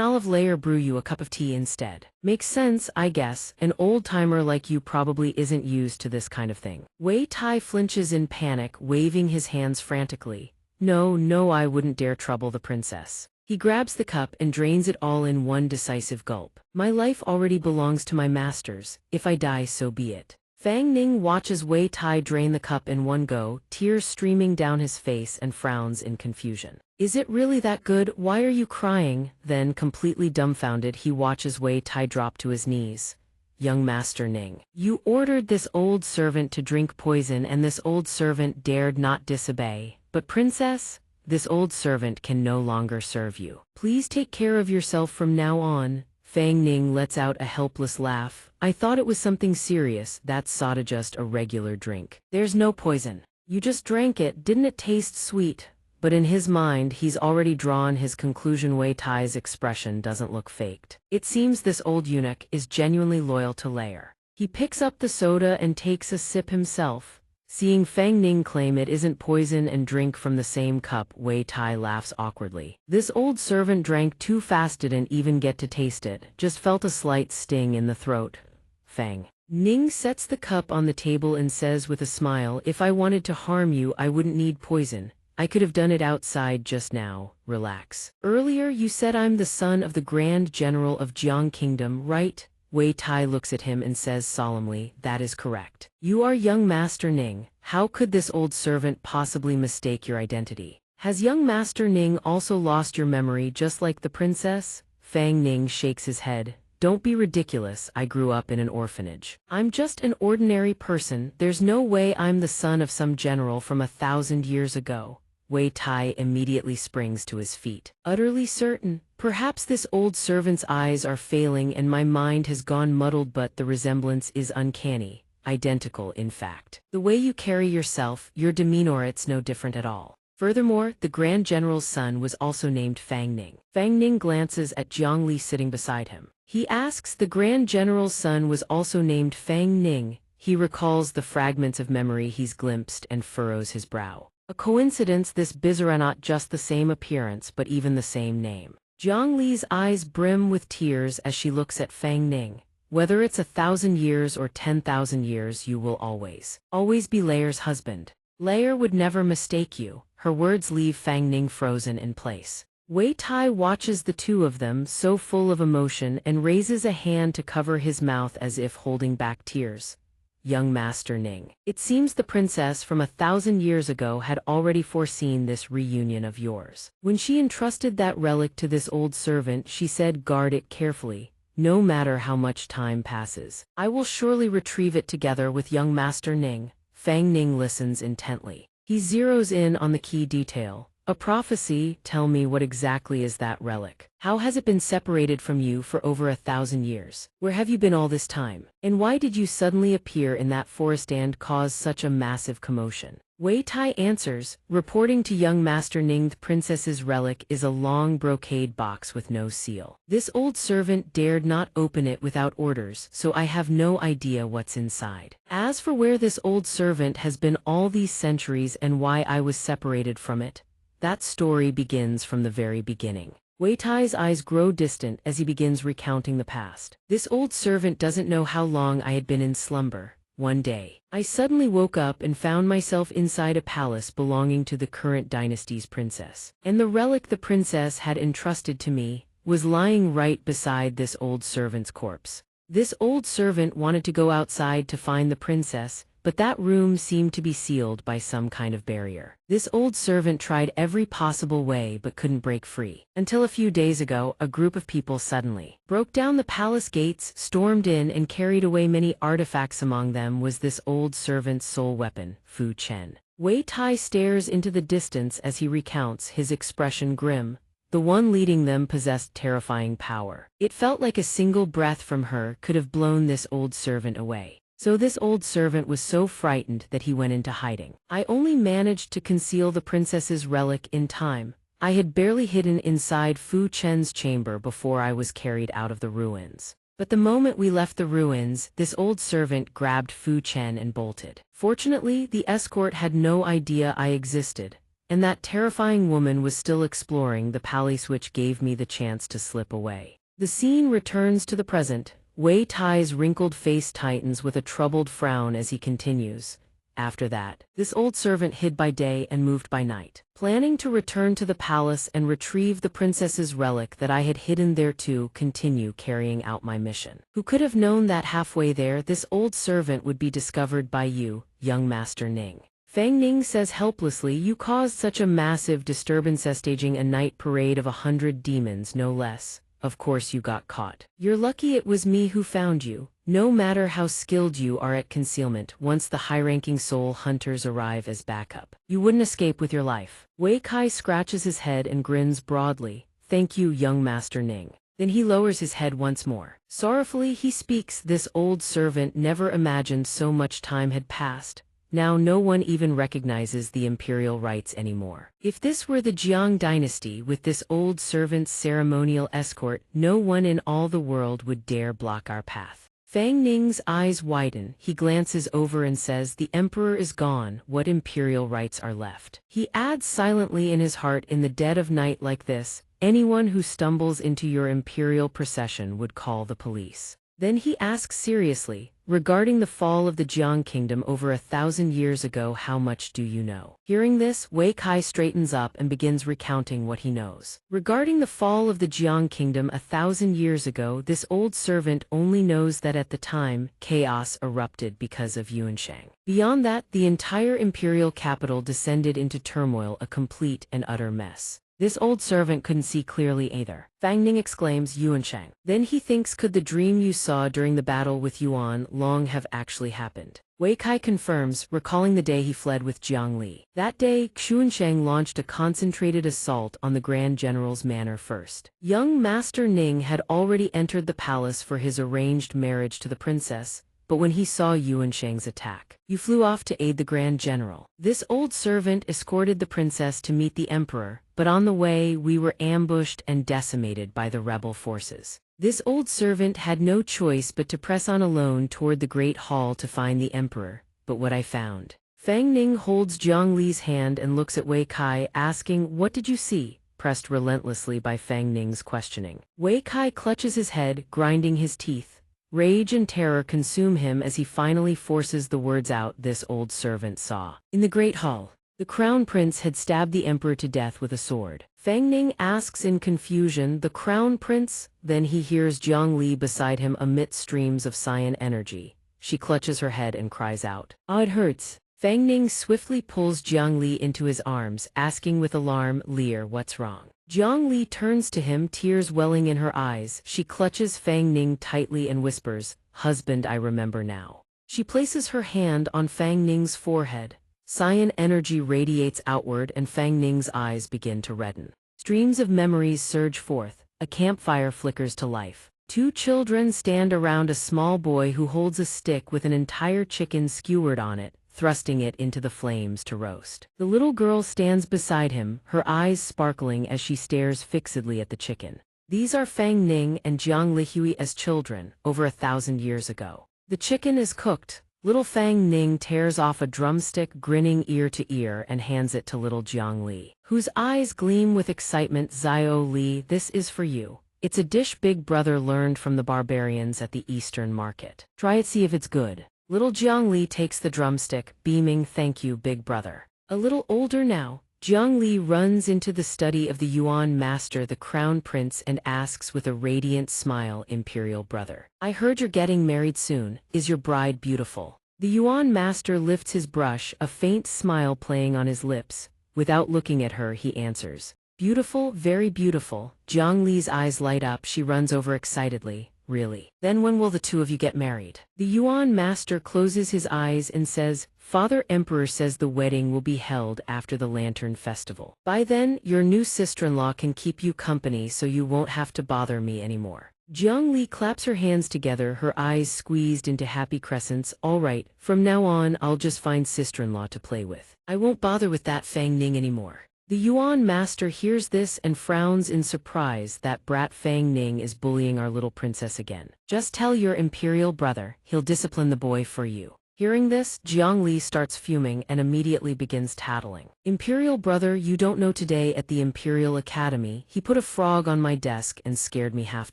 I'll have Layer brew you a cup of tea instead." "Makes sense, I guess. An old-timer like you probably isn't used to this kind of thing." Wei Tai flinches in panic, waving his hands frantically. No, I wouldn't dare trouble the princess." He grabs the cup and drains it all in one decisive gulp. "My life already belongs to my masters. If I die, so be it." Fang Ning watches Wei Tai drain the cup in one go, tears streaming down his face, and frowns in confusion. "Is it really that good? Why are you crying?" Then, completely dumbfounded, he watches Wei Tai drop to his knees. "Young Master Ning, you ordered this old servant to drink poison, and this old servant dared not disobey. But princess, this old servant can no longer serve you. Please take care of yourself from now on." Fang Ning lets out a helpless laugh. "I thought it was something serious. That's soda, just a regular drink. There's no poison. You just drank it. Didn't it taste sweet?" But in his mind, he's already drawn his conclusion. Wei Tai's expression doesn't look faked. It seems this old eunuch is genuinely loyal to Layer. He picks up the soda and takes a sip himself. Seeing Fang Ning claim it isn't poison and drink from the same cup, Wei Tai laughs awkwardly. "This old servant drank too fast, didn't even get to taste it, just felt a slight sting in the throat." Fang Ning sets the cup on the table and says with a smile, "If I wanted to harm you, I wouldn't need poison. I could have done it outside just now. Relax. Earlier you said I'm the son of the Grand General of Jiang Kingdom, right?" Wei Tai looks at him and says solemnly, "That is correct. You are young Master Ning. How could this old servant possibly mistake your identity? Has young Master Ning also lost your memory just like the princess?" Fang Ning shakes his head. "Don't be ridiculous. I grew up in an orphanage. I'm just an ordinary person. There's no way I'm the son of some general from 1,000 years ago." Wei Tai immediately springs to his feet. "Utterly certain. Perhaps this old servant's eyes are failing and my mind has gone muddled, but the resemblance is uncanny. Identical, in fact. The way you carry yourself, your demeanor, it's no different at all." Furthermore, the Grand General's son was also named Fang Ning. Fang Ning glances at Jiang Li sitting beside him. He asks, "The Grand General's son was also named Fang Ning?" He recalls the fragments of memory he's glimpsed and furrows his brow. A coincidence, this bizarre, not just the same appearance but even the same name. Jiang Li's eyes brim with tears as she looks at Fang Ning. "Whether it's 1,000 years or 10,000 years, you will always be Layer's husband. Layer would never mistake you." Her words leave Fang Ning frozen in place. Wei Tai watches the two of them, so full of emotion, and raises a hand to cover his mouth as if holding back tears. Young Master Ning. It seems the princess from 1,000 years ago had already foreseen this reunion of yours. When she entrusted that relic to this old servant, she said, "Guard it carefully. No matter how much time passes, I will surely retrieve it together with young Master Ning." Fang Ning listens intently. He zeroes in on the key detail. A prophecy. Tell me, what exactly is that relic? How has it been separated from you for over 1,000 years? Where have you been all this time? And why did you suddenly appear in that forest and cause such a massive commotion? Wei Tai answers, reporting to young Master Ning, the princess's relic is a long brocade box with no seal. This old servant dared not open it without orders, so I have no idea what's inside. As for where this old servant has been all these centuries and why I was separated from it, that story begins from the very beginning. Wei Tai's eyes grow distant as he begins recounting the past. This old servant doesn't know how long I had been in slumber. One day, I suddenly woke up and found myself inside a palace belonging to the current dynasty's princess. And the relic the princess had entrusted to me was lying right beside this old servant's corpse. This old servant wanted to go outside to find the princess, but that room seemed to be sealed by some kind of barrier. This old servant tried every possible way but couldn't break free. Until a few days ago, a group of people suddenly broke down the palace gates, stormed in, and carried away many artifacts. Among them was this old servant's sole weapon, Fu Chen. Wei Tai stares into the distance as he recounts, his expression grim. The one leading them possessed terrifying power. It felt like a single breath from her could have blown this old servant away. So this old servant was so frightened that he went into hiding. I only managed to conceal the princess's relic in time. I had barely hidden inside Fu Chen's chamber before I was carried out of the ruins. But the moment we left the ruins, this old servant grabbed Fu Chen and bolted. Fortunately, the escort had no idea I existed, and that terrifying woman was still exploring the palace, which gave me the chance to slip away. The scene returns to the present. Wei Tai's wrinkled face tightens with a troubled frown as he continues. After that, this old servant hid by day and moved by night, planning to return to the palace and retrieve the princess's relic that I had hidden there to continue carrying out my mission. Who could have known that halfway there, this old servant would be discovered by you, young Master Ning? Fang Ning says helplessly, you caused such a massive disturbance, staging a night parade of 100 demons, no less. Of course you got caught. You're lucky it was me who found you. No matter how skilled you are at concealment, once the high-ranking soul hunters arrive as backup, you wouldn't escape with your life. Wei Kai scratches his head and grins broadly. Thank you, young Master Ning. Then he lowers his head once more. Sorrowfully he speaks, this old servant never imagined so much time had passed. Now no one even recognizes the imperial rites anymore. If this were the Jiang dynasty with this old servant's ceremonial escort, no one in all the world would dare block our path. Fang Ning's eyes widen. He glances over and says, the emperor is gone. What imperial rites are left? He adds silently in his heart, in the dead of night like this, anyone who stumbles into your imperial procession would call the police. Then he asks seriously, regarding the fall of the Jiang kingdom over 1,000 years ago, how much do you know? Hearing this, Wei Kai straightens up and begins recounting what he knows. Regarding the fall of the Jiang kingdom 1,000 years ago, this old servant only knows that at the time, chaos erupted because of Yuanshang. Beyond that, the entire imperial capital descended into turmoil, a complete and utter mess. This old servant couldn't see clearly either. Fang Ning exclaims, Yuanshang. Then he thinks, could the dream you saw during the battle with Yuan Long have actually happened? Wei Kai confirms, recalling the day he fled with Jiang Li. That day, Xuansheng launched a concentrated assault on the Grand General's manor first. Young Master Ning had already entered the palace for his arranged marriage to the princess, but when he saw Yuansheng's attack, you flew off to aid the Grand General. This old servant escorted the princess to meet the emperor, but on the way we were ambushed and decimated by the rebel forces. This old servant had no choice but to press on alone toward the Great Hall to find the emperor, but what I found. Fang Ning holds Jiang Li's hand and looks at Wei Kai, asking, what did you see? Pressed relentlessly by Fang Ning's questioning. Wei Kai clutches his head, grinding his teeth. Rage and terror consume him as he finally forces the words out. This old servant saw. In the Great Hall, The crown prince had stabbed the emperor to death with a sword. Fang Ning asks in confusion, "The crown prince?" Then he hears Jiang Li beside him emit streams of cyan energy. She clutches her head and cries out, "Ah, it hurts." Fang Ning swiftly pulls Jiang Li into his arms, asking with alarm, "Leer, what's wrong?" Jiang Li turns to him, tears welling in her eyes. She clutches Fang Ning tightly and whispers, "Husband, I remember now." She places her hand on Fang Ning's forehead. Cyan energy radiates outward and Fang Ning's eyes begin to redden. Streams of memories surge forth. A campfire flickers to life. Two children stand around a small boy who holds a stick with an entire chicken skewered on it, thrusting it into the flames to roast. The little girl stands beside him, her eyes sparkling as she stares fixedly at the chicken. These are Fang Ning and Jiang Lihui as children, over 1,000 years ago. The chicken is cooked. Little Fang Ning tears off a drumstick, grinning ear to ear, and hands it to little Jiang Li, whose eyes gleam with excitement. "Zio Li, this is for you. It's a dish Big Brother learned from the barbarians at the Eastern Market. Try it, see if it's good." Little Jiang Li takes the drumstick, beaming, "Thank you, Big Brother." A little older now, Jiang Li runs into the study of the Yuan master, the crown prince, and asks with a radiant smile, "Imperial brother, I heard you're getting married soon. Is your bride beautiful?" The Yuan master lifts his brush, a faint smile playing on his lips. Without looking at her, he answers, "Beautiful, very beautiful." Jiang Li's eyes light up. She runs over excitedly, "Really? Then when will the two of you get married?" The Yuan master closes his eyes and says, "Father Emperor says the wedding will be held after the Lantern Festival. By then, your new sister-in-law can keep you company so you won't have to bother me anymore." Jiang Li claps her hands together, her eyes squeezed into happy crescents. "All right, from now on I'll just find sister-in-law to play with. I won't bother with that Fang Ning anymore." The Yuan master hears this and frowns in surprise. "That brat Fang Ning is bullying our little princess again. Just tell your imperial brother, he'll discipline the boy for you." Hearing this, Jiang Li starts fuming and immediately begins tattling. "Imperial brother, you don't know, today at the Imperial Academy, he put a frog on my desk and scared me half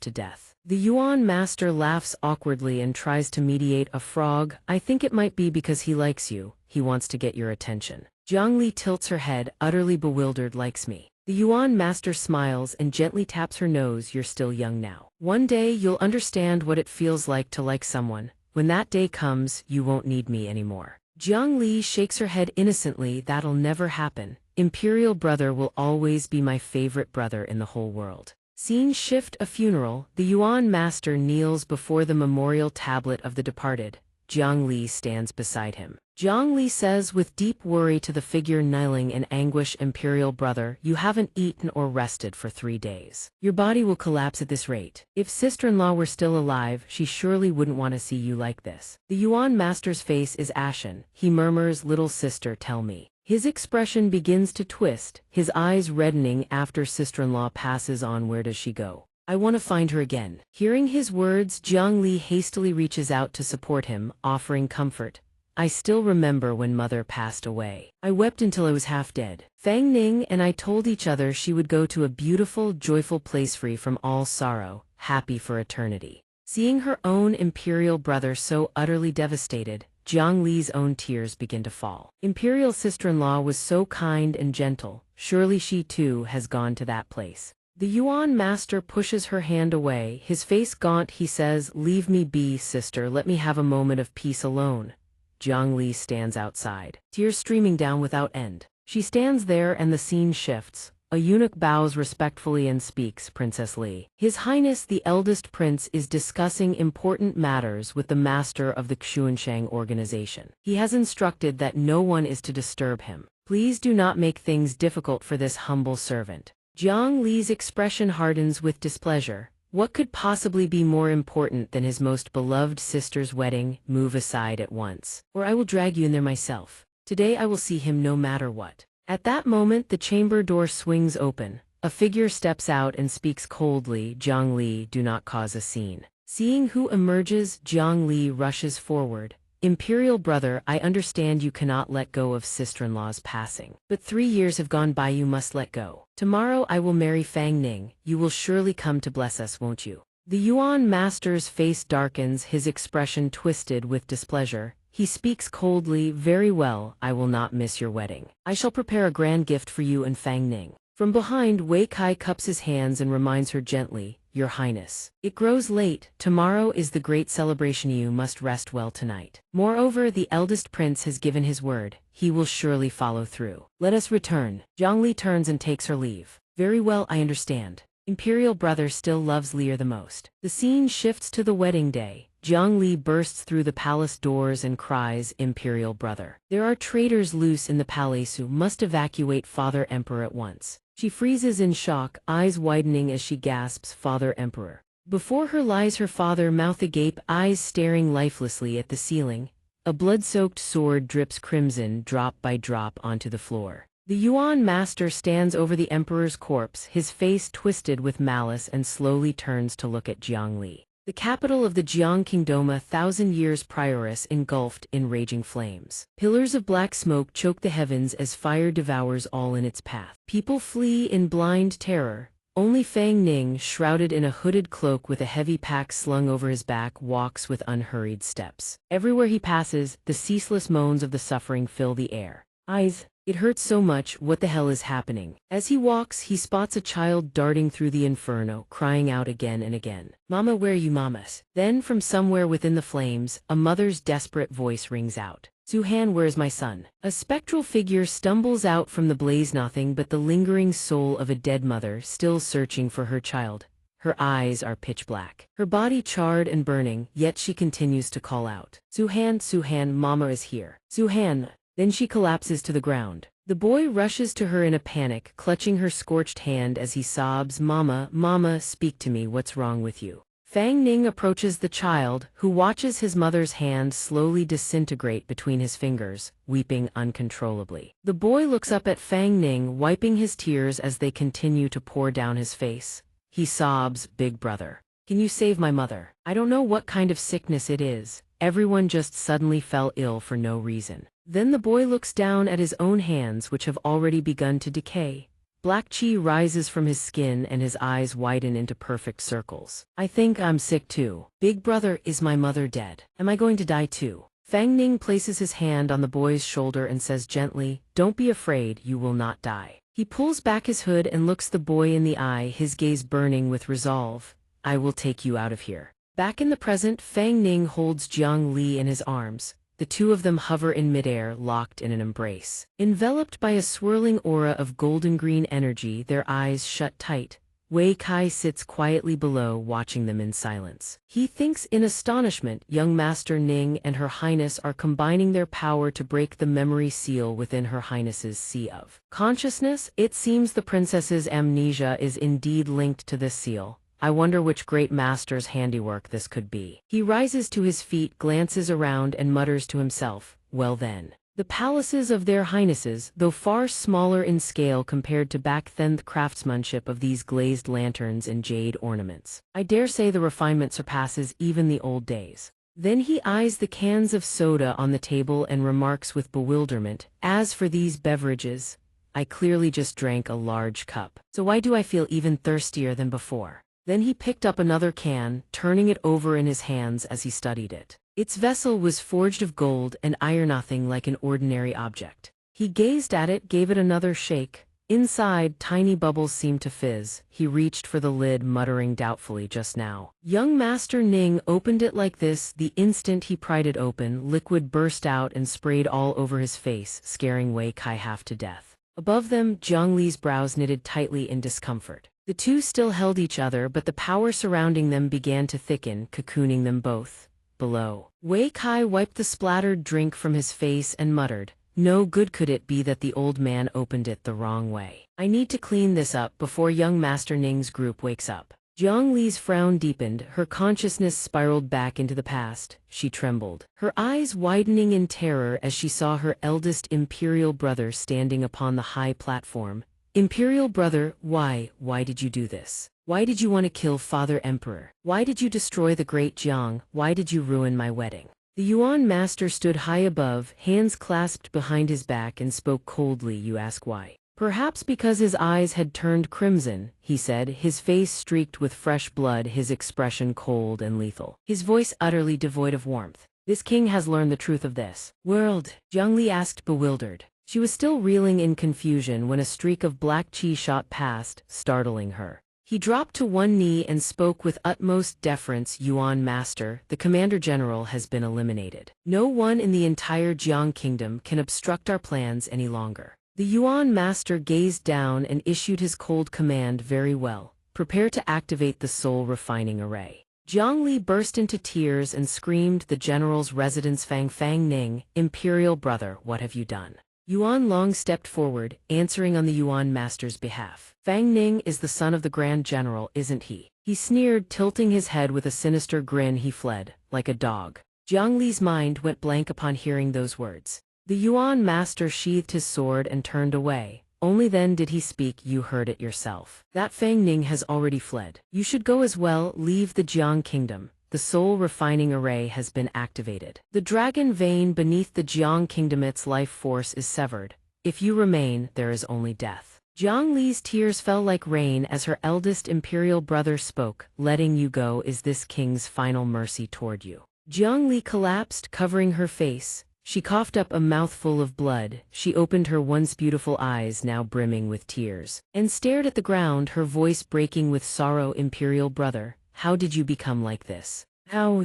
to death." The Yuan master laughs awkwardly and tries to mediate. "A frog? I think it might be because he likes you. He wants to get your attention." Jiang Li tilts her head, utterly bewildered. "Likes me?" The Yuan master smiles and gently taps her nose. "You're still young now. One day you'll understand what it feels like to like someone. When that day comes, you won't need me anymore." Jiang Li shakes her head innocently. "That'll never happen. Imperial brother will always be my favorite brother in the whole world." Scene shift: a funeral. The Yuan master kneels before the memorial tablet of the departed. Jiang Li stands beside him. Jiang Li says with deep worry to the figure kneeling in anguish, "Imperial brother, you haven't eaten or rested for 3 days. Your body will collapse at this rate. If sister-in-law were still alive, she surely wouldn't want to see you like this." The Yuan master's face is ashen. He murmurs, "Little sister, tell me." His expression begins to twist, his eyes reddening. "After sister-in-law passes on, where does she go? I want to find her again." Hearing his words, Jiang Li hastily reaches out to support him, offering comfort. "I still remember when mother passed away. I wept until I was half dead. Fang Ning and I told each other she would go to a beautiful, joyful place free from all sorrow, happy for eternity." Seeing her own imperial brother so utterly devastated, Jiang Li's own tears begin to fall. Imperial sister-in-law was so kind and gentle. Surely she too has gone to that place. The Yuan master pushes her hand away, his face gaunt. He says, "Leave me be, sister. Let me have a moment of peace alone." Jiang Li stands outside, tears streaming down without end. She stands there and the scene shifts. A eunuch bows respectfully and speaks, "Princess Li. His Highness the eldest prince is discussing important matters with the master of the Xuanshang organization. He has instructed that no one is to disturb him. Please do not make things difficult for this humble servant." Jiang Li's expression hardens with displeasure. What could possibly be more important than his most beloved sister's wedding? "Move aside at once, or I will drag you in there myself. Today I will see him no matter what." At that moment, the chamber door swings open. A figure steps out and speaks coldly, "Jiang Li, do not cause a scene." Seeing who emerges, Jiang Li rushes forward. "Imperial brother, I understand you cannot let go of sister-in-law's passing. But 3 years have gone by, you must let go. Tomorrow I will marry Fang Ning. You will surely come to bless us, won't you?" The Yuan master's face darkens, his expression twisted with displeasure. he speaks coldly, "Very well, I will not miss your wedding. I shall prepare a grand gift for you and Fang Ning." From behind, Wei Kai cups his hands and reminds her gently, "Your Highness. It grows late, tomorrow is the great celebration, you must rest well tonight. Moreover, the eldest prince has given his word, he will surely follow through. Let us return." Zhongli turns and takes her leave. "Very well, I understand." Imperial brother still loves Lear the most. The scene shifts to the wedding day. Jiang Li bursts through the palace doors and cries, "Imperial brother. There are traitors loose in the palace who must evacuate Father Emperor at once." She freezes in shock, eyes widening as she gasps, "Father Emperor." Before her lies her father, mouth agape, eyes staring lifelessly at the ceiling. A blood-soaked sword drips crimson, drop by drop, onto the floor. The Yuan master stands over the emperor's corpse, his face twisted with malice, and slowly turns to look at Jiangli. The capital of the Jiang Kingdom, 1,000 years prior, engulfed in raging flames. Pillars of black smoke choke the heavens as fire devours all in its path. People flee in blind terror. Only Fang Ning, shrouded in a hooded cloak with a heavy pack slung over his back, walks with unhurried steps. Everywhere he passes, the ceaseless moans of the suffering fill the air. "Eyes, it hurts so much, what the hell is happening?" As he walks, he spots a child darting through the inferno, crying out again and again, "Mama, where are you, mamas?" Then from somewhere within the flames, a mother's desperate voice rings out, "Zuhan, where is my son?" A spectral figure stumbles out from the blaze, nothing but the lingering soul of a dead mother still searching for her child. Her eyes are pitch black, her body charred and burning, yet she continues to call out, "Zuhan, Zuhan, Mama is here. Zuhan." Then she collapses to the ground. The boy rushes to her in a panic, clutching her scorched hand as he sobs, "Mama, Mama, speak to me, what's wrong with you?" Fang Ning approaches the child, who watches his mother's hand slowly disintegrate between his fingers, weeping uncontrollably. The boy looks up at Fang Ning, wiping his tears as they continue to pour down his face. He sobs, "Big brother, can you save my mother? I don't know what kind of sickness it is. Everyone just suddenly fell ill for no reason." Then the boy looks down at his own hands, which have already begun to decay. Black chi rises from his skin and his eyes widen into perfect circles. "I think I'm sick too. Big brother, is my mother dead? Am I going to die too?" Fang Ning places his hand on the boy's shoulder and says gently, "Don't be afraid, you will not die." He pulls back his hood and looks the boy in the eye, his gaze burning with resolve. "I will take you out of here." Back in the present, Fang Ning holds Jiang Li in his arms. The two of them hover in midair, locked in an embrace. Enveloped by a swirling aura of golden-green energy, their eyes shut tight. Wei Kai sits quietly below, watching them in silence. He thinks in astonishment, young Master Ning and Her Highness are combining their power to break the memory seal within Her Highness's sea of consciousness. It seems the princess's amnesia is indeed linked to this seal. I wonder which great master's handiwork this could be. He rises to his feet, glances around, and mutters to himself, "Well then." The palaces of their highnesses, though far smaller in scale compared to back then, the craftsmanship of these glazed lanterns and jade ornaments, I dare say the refinement surpasses even the old days. Then he eyes the cans of soda on the table and remarks with bewilderment, "As for these beverages, I clearly just drank a large cup. So why do I feel even thirstier than before?" Then he picked up another can, turning it over in his hands as he studied it. Its vessel was forged of gold and iron, nothing like an ordinary object. He gazed at it, gave it another shake. Inside, tiny bubbles seemed to fizz. He reached for the lid, muttering doubtfully, "Just now." Young Master Ning opened it like this. The instant he pried it open, liquid burst out and sprayed all over his face, scaring Wei Kai half to death. Above them, Jiang Li's brows knitted tightly in discomfort. The two still held each other, but the power surrounding them began to thicken, cocooning them both. Below, Wei Kai wiped the splattered drink from his face and muttered, "No good could it be that the old man opened it the wrong way. I need to clean this up before young Master Ning's group wakes up." Jiang Li's frown deepened, her consciousness spiraled back into the past. She trembled, her eyes widening in terror as she saw her eldest imperial brother standing upon the high platform. "Imperial brother, why did you do this? Why did you want to kill Father Emperor? Why did you destroy the great Jiang? Why did you ruin my wedding?" The Yuan master stood high above, hands clasped behind his back, and spoke coldly. "You ask why?" Perhaps because his eyes had turned crimson, he said, his face streaked with fresh blood, his expression cold and lethal, his voice utterly devoid of warmth. This king has learned the truth of this world, Jiang Li asked, bewildered. She was still reeling in confusion when a streak of black qi shot past, startling her. He dropped to one knee and spoke with utmost deference. Yuan Master, the Commander General has been eliminated. No one in the entire Jiang Kingdom can obstruct our plans any longer. The Yuan Master gazed down and issued his cold command. Very well. Prepare to activate the soul refining array. Jiang Li burst into tears and screamed, the general's residence. Fang Ning, Imperial brother, what have you done? Yuan Long stepped forward, answering on the Yuan Master's behalf. Fang Ning is the son of the Grand General, isn't he? He sneered, tilting his head with a sinister grin. He fled, like a dog. Jiang Li's mind went blank upon hearing those words. The Yuan Master sheathed his sword and turned away. Only then did he speak. You heard it yourself. That Fang Ning has already fled. You should go as well. Leave the Jiang Kingdom. The soul refining array has been activated. The dragon vein beneath the Jiang Kingdom, its life force is severed. If you remain, there is only death. Jiang Li's tears fell like rain as her eldest imperial brother spoke. Letting you go is this king's final mercy toward you. Jiang Li collapsed, covering her face. She coughed up a mouthful of blood. She opened her once beautiful eyes, now brimming with tears, and stared at the ground, her voice breaking with sorrow. Imperial brother, how did you become like this? How?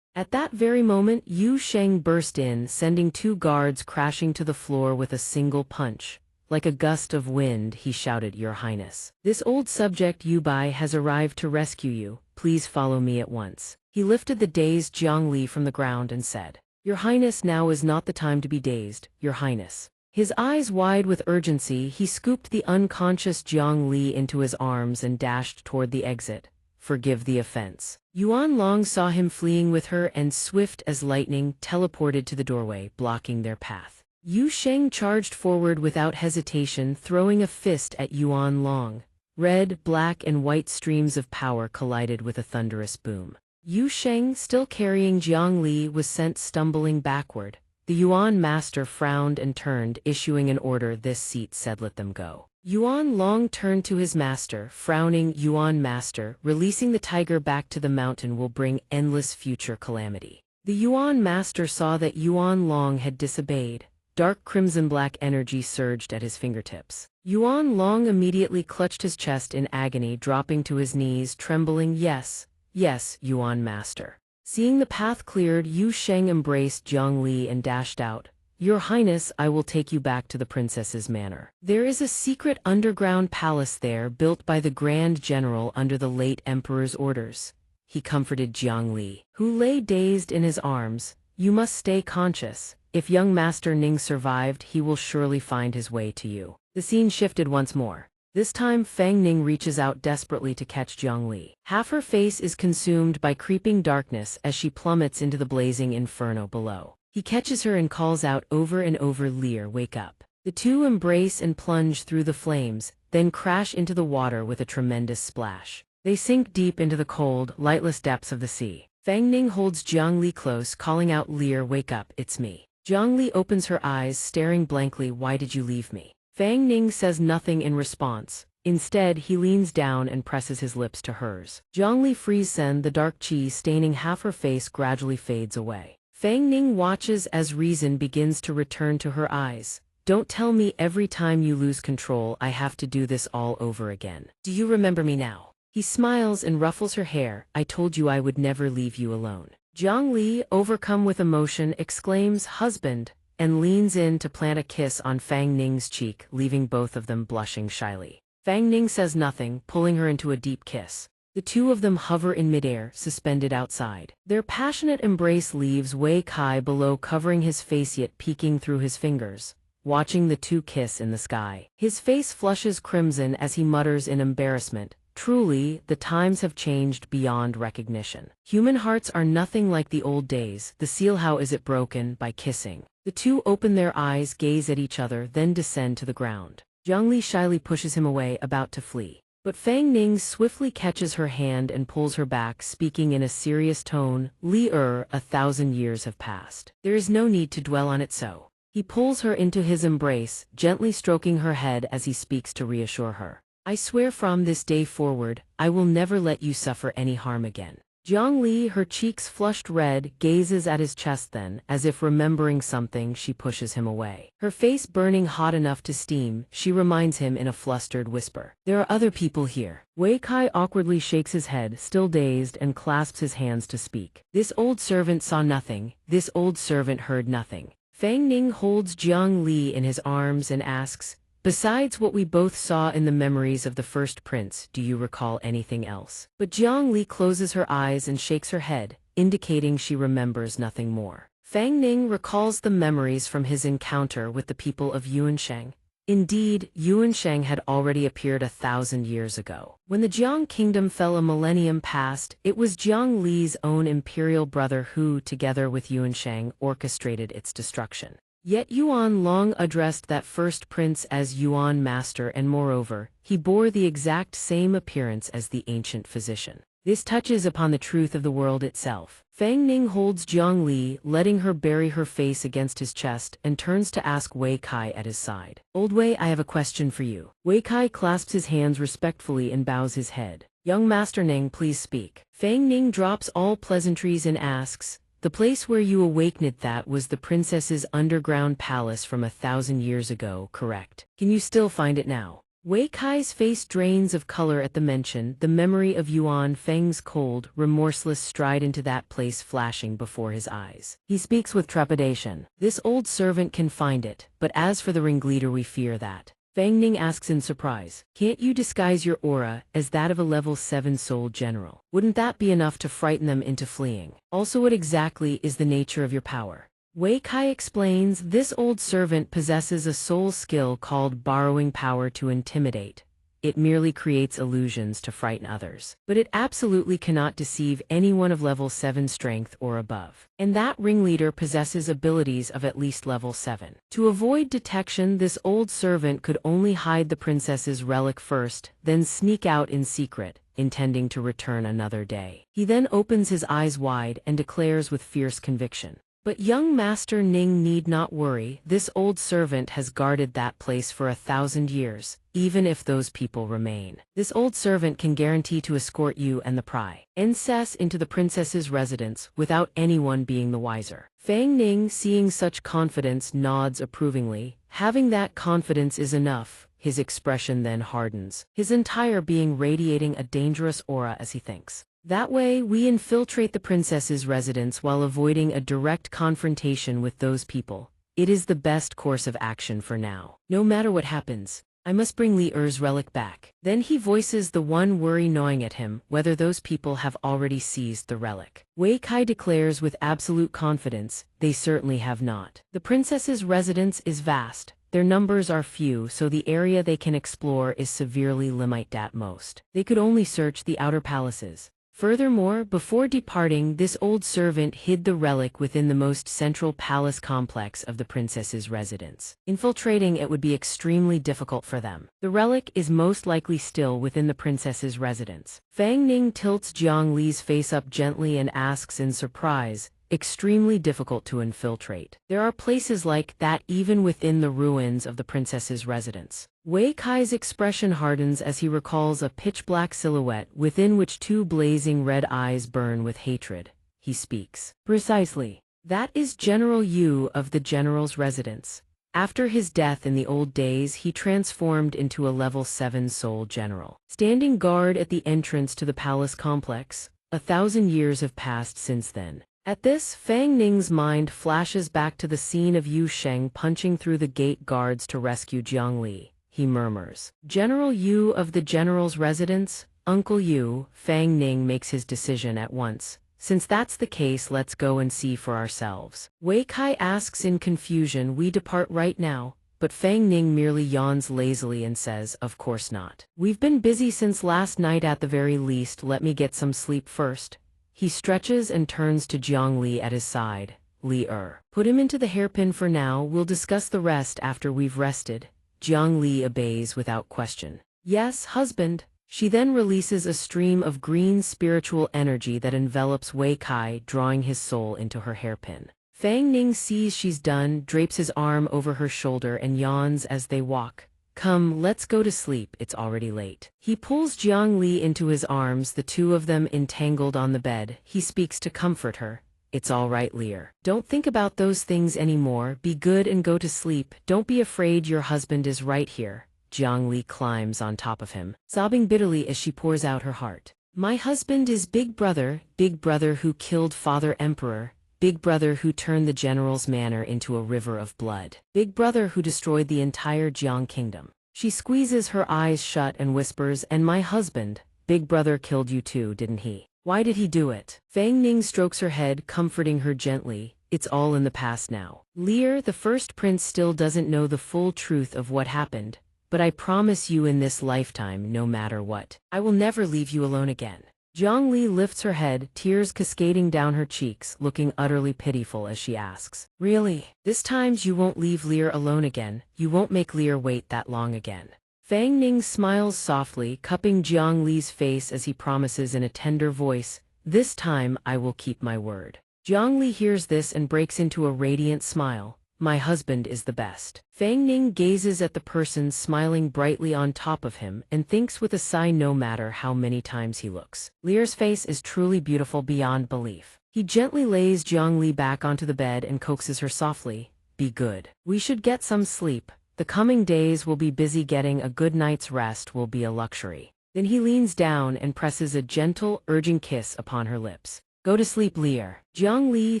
At that very moment, Yu Sheng burst in, sending 2 guards crashing to the floor with a single punch. Like a gust of wind, he shouted, Your Highness, this old subject Yu Bai has arrived to rescue you. Please follow me at once. He lifted the dazed Jiang Li from the ground and said, Your Highness, now is not the time to be dazed, Your Highness. His eyes wide with urgency, he scooped the unconscious Jiang Li into his arms and dashed toward the exit. Forgive the offense. Yuan Long saw him fleeing with her and, swift as lightning, teleported to the doorway, blocking their path. Yu Sheng charged forward without hesitation, throwing a fist at Yuan Long. Red, black, and white streams of power collided with a thunderous boom. Yu Sheng, still carrying Jiang Li, was sent stumbling backward. The Yuan Master frowned and turned, issuing an order. This seat said, let them go. Yuan Long turned to his master, frowning. Yuan Master, releasing the tiger back to the mountain will bring endless future calamity. The Yuan Master saw that Yuan Long had disobeyed. Dark crimson-black energy surged at his fingertips. Yuan Long immediately clutched his chest in agony, dropping to his knees, trembling. Yes, Yuan Master. Seeing the path cleared, Yu Sheng embraced Jiang Li and dashed out. Your Highness, I will take you back to the princess's manor. There is a secret underground palace there, built by the Grand General under the late Emperor's orders. He comforted Jiang Li, who lay dazed in his arms. You must stay conscious. If young Master Ning survived, he will surely find his way to you. The scene shifted once more. This time Fang Ning reaches out desperately to catch Jiang Li. Half her face is consumed by creeping darkness as she plummets into the blazing inferno below. He catches her and calls out over and over, Lear, wake up. The two embrace and plunge through the flames, then crash into the water with a tremendous splash. They sink deep into the cold, lightless depths of the sea. Fang Ning holds Jiang Li close, calling out, Lear, wake up, it's me. Jiang Li opens her eyes, staring blankly. Why did you leave me? Fang Ning says nothing in response. Instead, he leans down and presses his lips to hers. Jiang Li frees. The dark qi staining half her face gradually fades away. Fang Ning watches as reason begins to return to her eyes. Don't tell me every time you lose control I have to do this all over again. Do you remember me now? He smiles and ruffles her hair. I told you I would never leave you alone. Jiang Li, overcome with emotion, exclaims, husband, and leans in to plant a kiss on Fang Ning's cheek, leaving both of them blushing shyly. Fang Ning says nothing, pulling her into a deep kiss. The two of them hover in midair, suspended outside. Their passionate embrace leaves Wei Kai below, covering his face yet peeking through his fingers, watching the two kiss in the sky. His face flushes crimson as he mutters in embarrassment, truly, the times have changed beyond recognition. Human hearts are nothing like the old days. The seal, how is it broken? By kissing. The two open their eyes, gaze at each other, then descend to the ground. Jiang Li shyly pushes him away, about to flee. But Fang Ning swiftly catches her hand and pulls her back, speaking in a serious tone, Li 1,000 years have passed. There is no need to dwell on it so. He pulls her into his embrace, gently stroking her head as he speaks to reassure her. I swear from this day forward, I will never let you suffer any harm again. Jiang Li, her cheeks flushed red, gazes at his chest then, as if remembering something, she pushes him away. Her face burning hot enough to steam, she reminds him in a flustered whisper. There are other people here. Wei Kai awkwardly shakes his head, still dazed, and clasps his hands to speak. This old servant saw nothing. This old servant heard nothing. Fang Ning holds Jiang Li in his arms and asks, besides what we both saw in the memories of the first prince, do you recall anything else? But Jiang Li closes her eyes and shakes her head, indicating she remembers nothing more. Fang Ning recalls the memories from his encounter with the people of Yuanshang. Indeed, Yuanshang had already appeared 1,000 years ago. When the Jiang kingdom fell a millennium past, it was Jiang Li's own imperial brother who, together with Yuanshang, orchestrated its destruction. Yet Yuan long addressed that first prince as Yuan Master, and moreover, he bore the exact same appearance as the ancient physician. This touches upon the truth of the world itself. Fang Ning holds Jiang Li, letting her bury her face against his chest, and turns to ask Wei Kai at his side. Old Wei, I have a question for you. Wei Kai clasps his hands respectfully and bows his head. Young Master Ning, please speak. Fang Ning drops all pleasantries and asks, the place where you awakened, that was the princess's underground palace from 1,000 years ago, correct? Can you still find it now? Wei Kai's face drains of color at the mention, the memory of Yuan Feng's cold, remorseless stride into that place flashing before his eyes. He speaks with trepidation. This old servant can find it, but as for the ringleader, we fear that. Fang Ning asks in surprise, can't you disguise your aura as that of a level 7 soul general? Wouldn't that be enough to frighten them into fleeing? Also, what exactly is the nature of your power? Wei Kai explains, this old servant possesses a soul skill called borrowing power to intimidate. It merely creates illusions to frighten others. But it absolutely cannot deceive anyone of level 7 strength or above. And that ringleader possesses abilities of at least level 7. To avoid detection, this old servant could only hide the princess's relic first, then sneak out in secret, intending to return another day. He then opens his eyes wide and declares with fierce conviction, but young Master Ning need not worry, this old servant has guarded that place for 1,000 years, even if those people remain. This old servant can guarantee to escort you and the princess into the princess's residence without anyone being the wiser. Fang Ning, seeing such confidence, nods approvingly. Having that confidence is enough. His expression then hardens, his entire being radiating a dangerous aura as he thinks. That way, we infiltrate the princess's residence while avoiding a direct confrontation with those people. It is the best course of action for now. No matter what happens, I must bring Li Er's relic back. Then he voices the one worry gnawing at him, whether those people have already seized the relic. Wei Kai declares with absolute confidence, they certainly have not. The princess's residence is vast. Their numbers are few, so the area they can explore is severely limited at most. They could only search the outer palaces. Furthermore, before departing, this old servant hid the relic within the most central palace complex of the princess's residence. Infiltrating it would be extremely difficult for them. The relic is most likely still within the princess's residence. Fang Ning tilts Jiang Li's face up gently and asks in surprise, extremely difficult to infiltrate. There are places like that even within the ruins of the princess's residence. Wei Kai's expression hardens as he recalls a pitch-black silhouette within which two blazing red eyes burn with hatred. He speaks. Precisely. That is General Yu of the general's residence. After his death in the old days, he transformed into a level 7 soul general. Standing guard at the entrance to the palace complex, 1,000 years have passed since then. At this, Fang Ning's mind flashes back to the scene of Yu Sheng punching through the gate guards to rescue Jiang Li. He murmurs, General Yu of the general's residence? Uncle Yu. Fang Ning makes his decision at once. Since that's the case, let's go and see for ourselves. Wei Kai asks in confusion, we depart right now? But Fang Ning merely yawns lazily and says, of course not. We've been busy since last night, at the very least let me get some sleep first. He stretches and turns to Jiang Li at his side. Li put him into the hairpin for now, we'll discuss the rest after we've rested. Jiang Li obeys without question. Yes, husband. She then releases a stream of green spiritual energy that envelops Wei Kai, drawing his soul into her hairpin. Fang Ning sees she's done, drapes his arm over her shoulder and yawns as they walk. Come, let's go to sleep, it's already late. He pulls Jiang Li into his arms, the two of them entangled on the bed. He speaks to comfort her. It's all right, Lear. Don't think about those things anymore. Be good and go to sleep. Don't be afraid, your husband is right here. Jiang Li climbs on top of him, sobbing bitterly as she pours out her heart. My husband is Big Brother who killed Father Emperor, Big Brother who turned the general's manor into a river of blood, Big Brother who destroyed the entire Jiang kingdom. She squeezes her eyes shut and whispers, and my husband, Big Brother killed you too, didn't he? Why did he do it? Fang Ning strokes her head, comforting her gently. It's all in the past now. Lear, the first prince, still doesn't know the full truth of what happened, but I promise you in this lifetime, no matter what, I will never leave you alone again. Jiang Li lifts her head, tears cascading down her cheeks, looking utterly pitiful as she asks, really? This time you won't leave Lear alone again? You won't make Lear wait that long again? Fang Ning smiles softly, cupping Jiang Li's face as he promises in a tender voice, this time I will keep my word. Jiang Li hears this and breaks into a radiant smile. My husband is the best. Fang Ning gazes at the person smiling brightly on top of him and thinks with a sigh, no matter how many times he looks, Lear's face is truly beautiful beyond belief. He gently lays Jiang Li back onto the bed and coaxes her softly, be good. We should get some sleep. The coming days will be busy, getting a good night's rest will be a luxury. Then he leans down and presses a gentle, urging kiss upon her lips. Go to sleep, Lear. Jiang Li,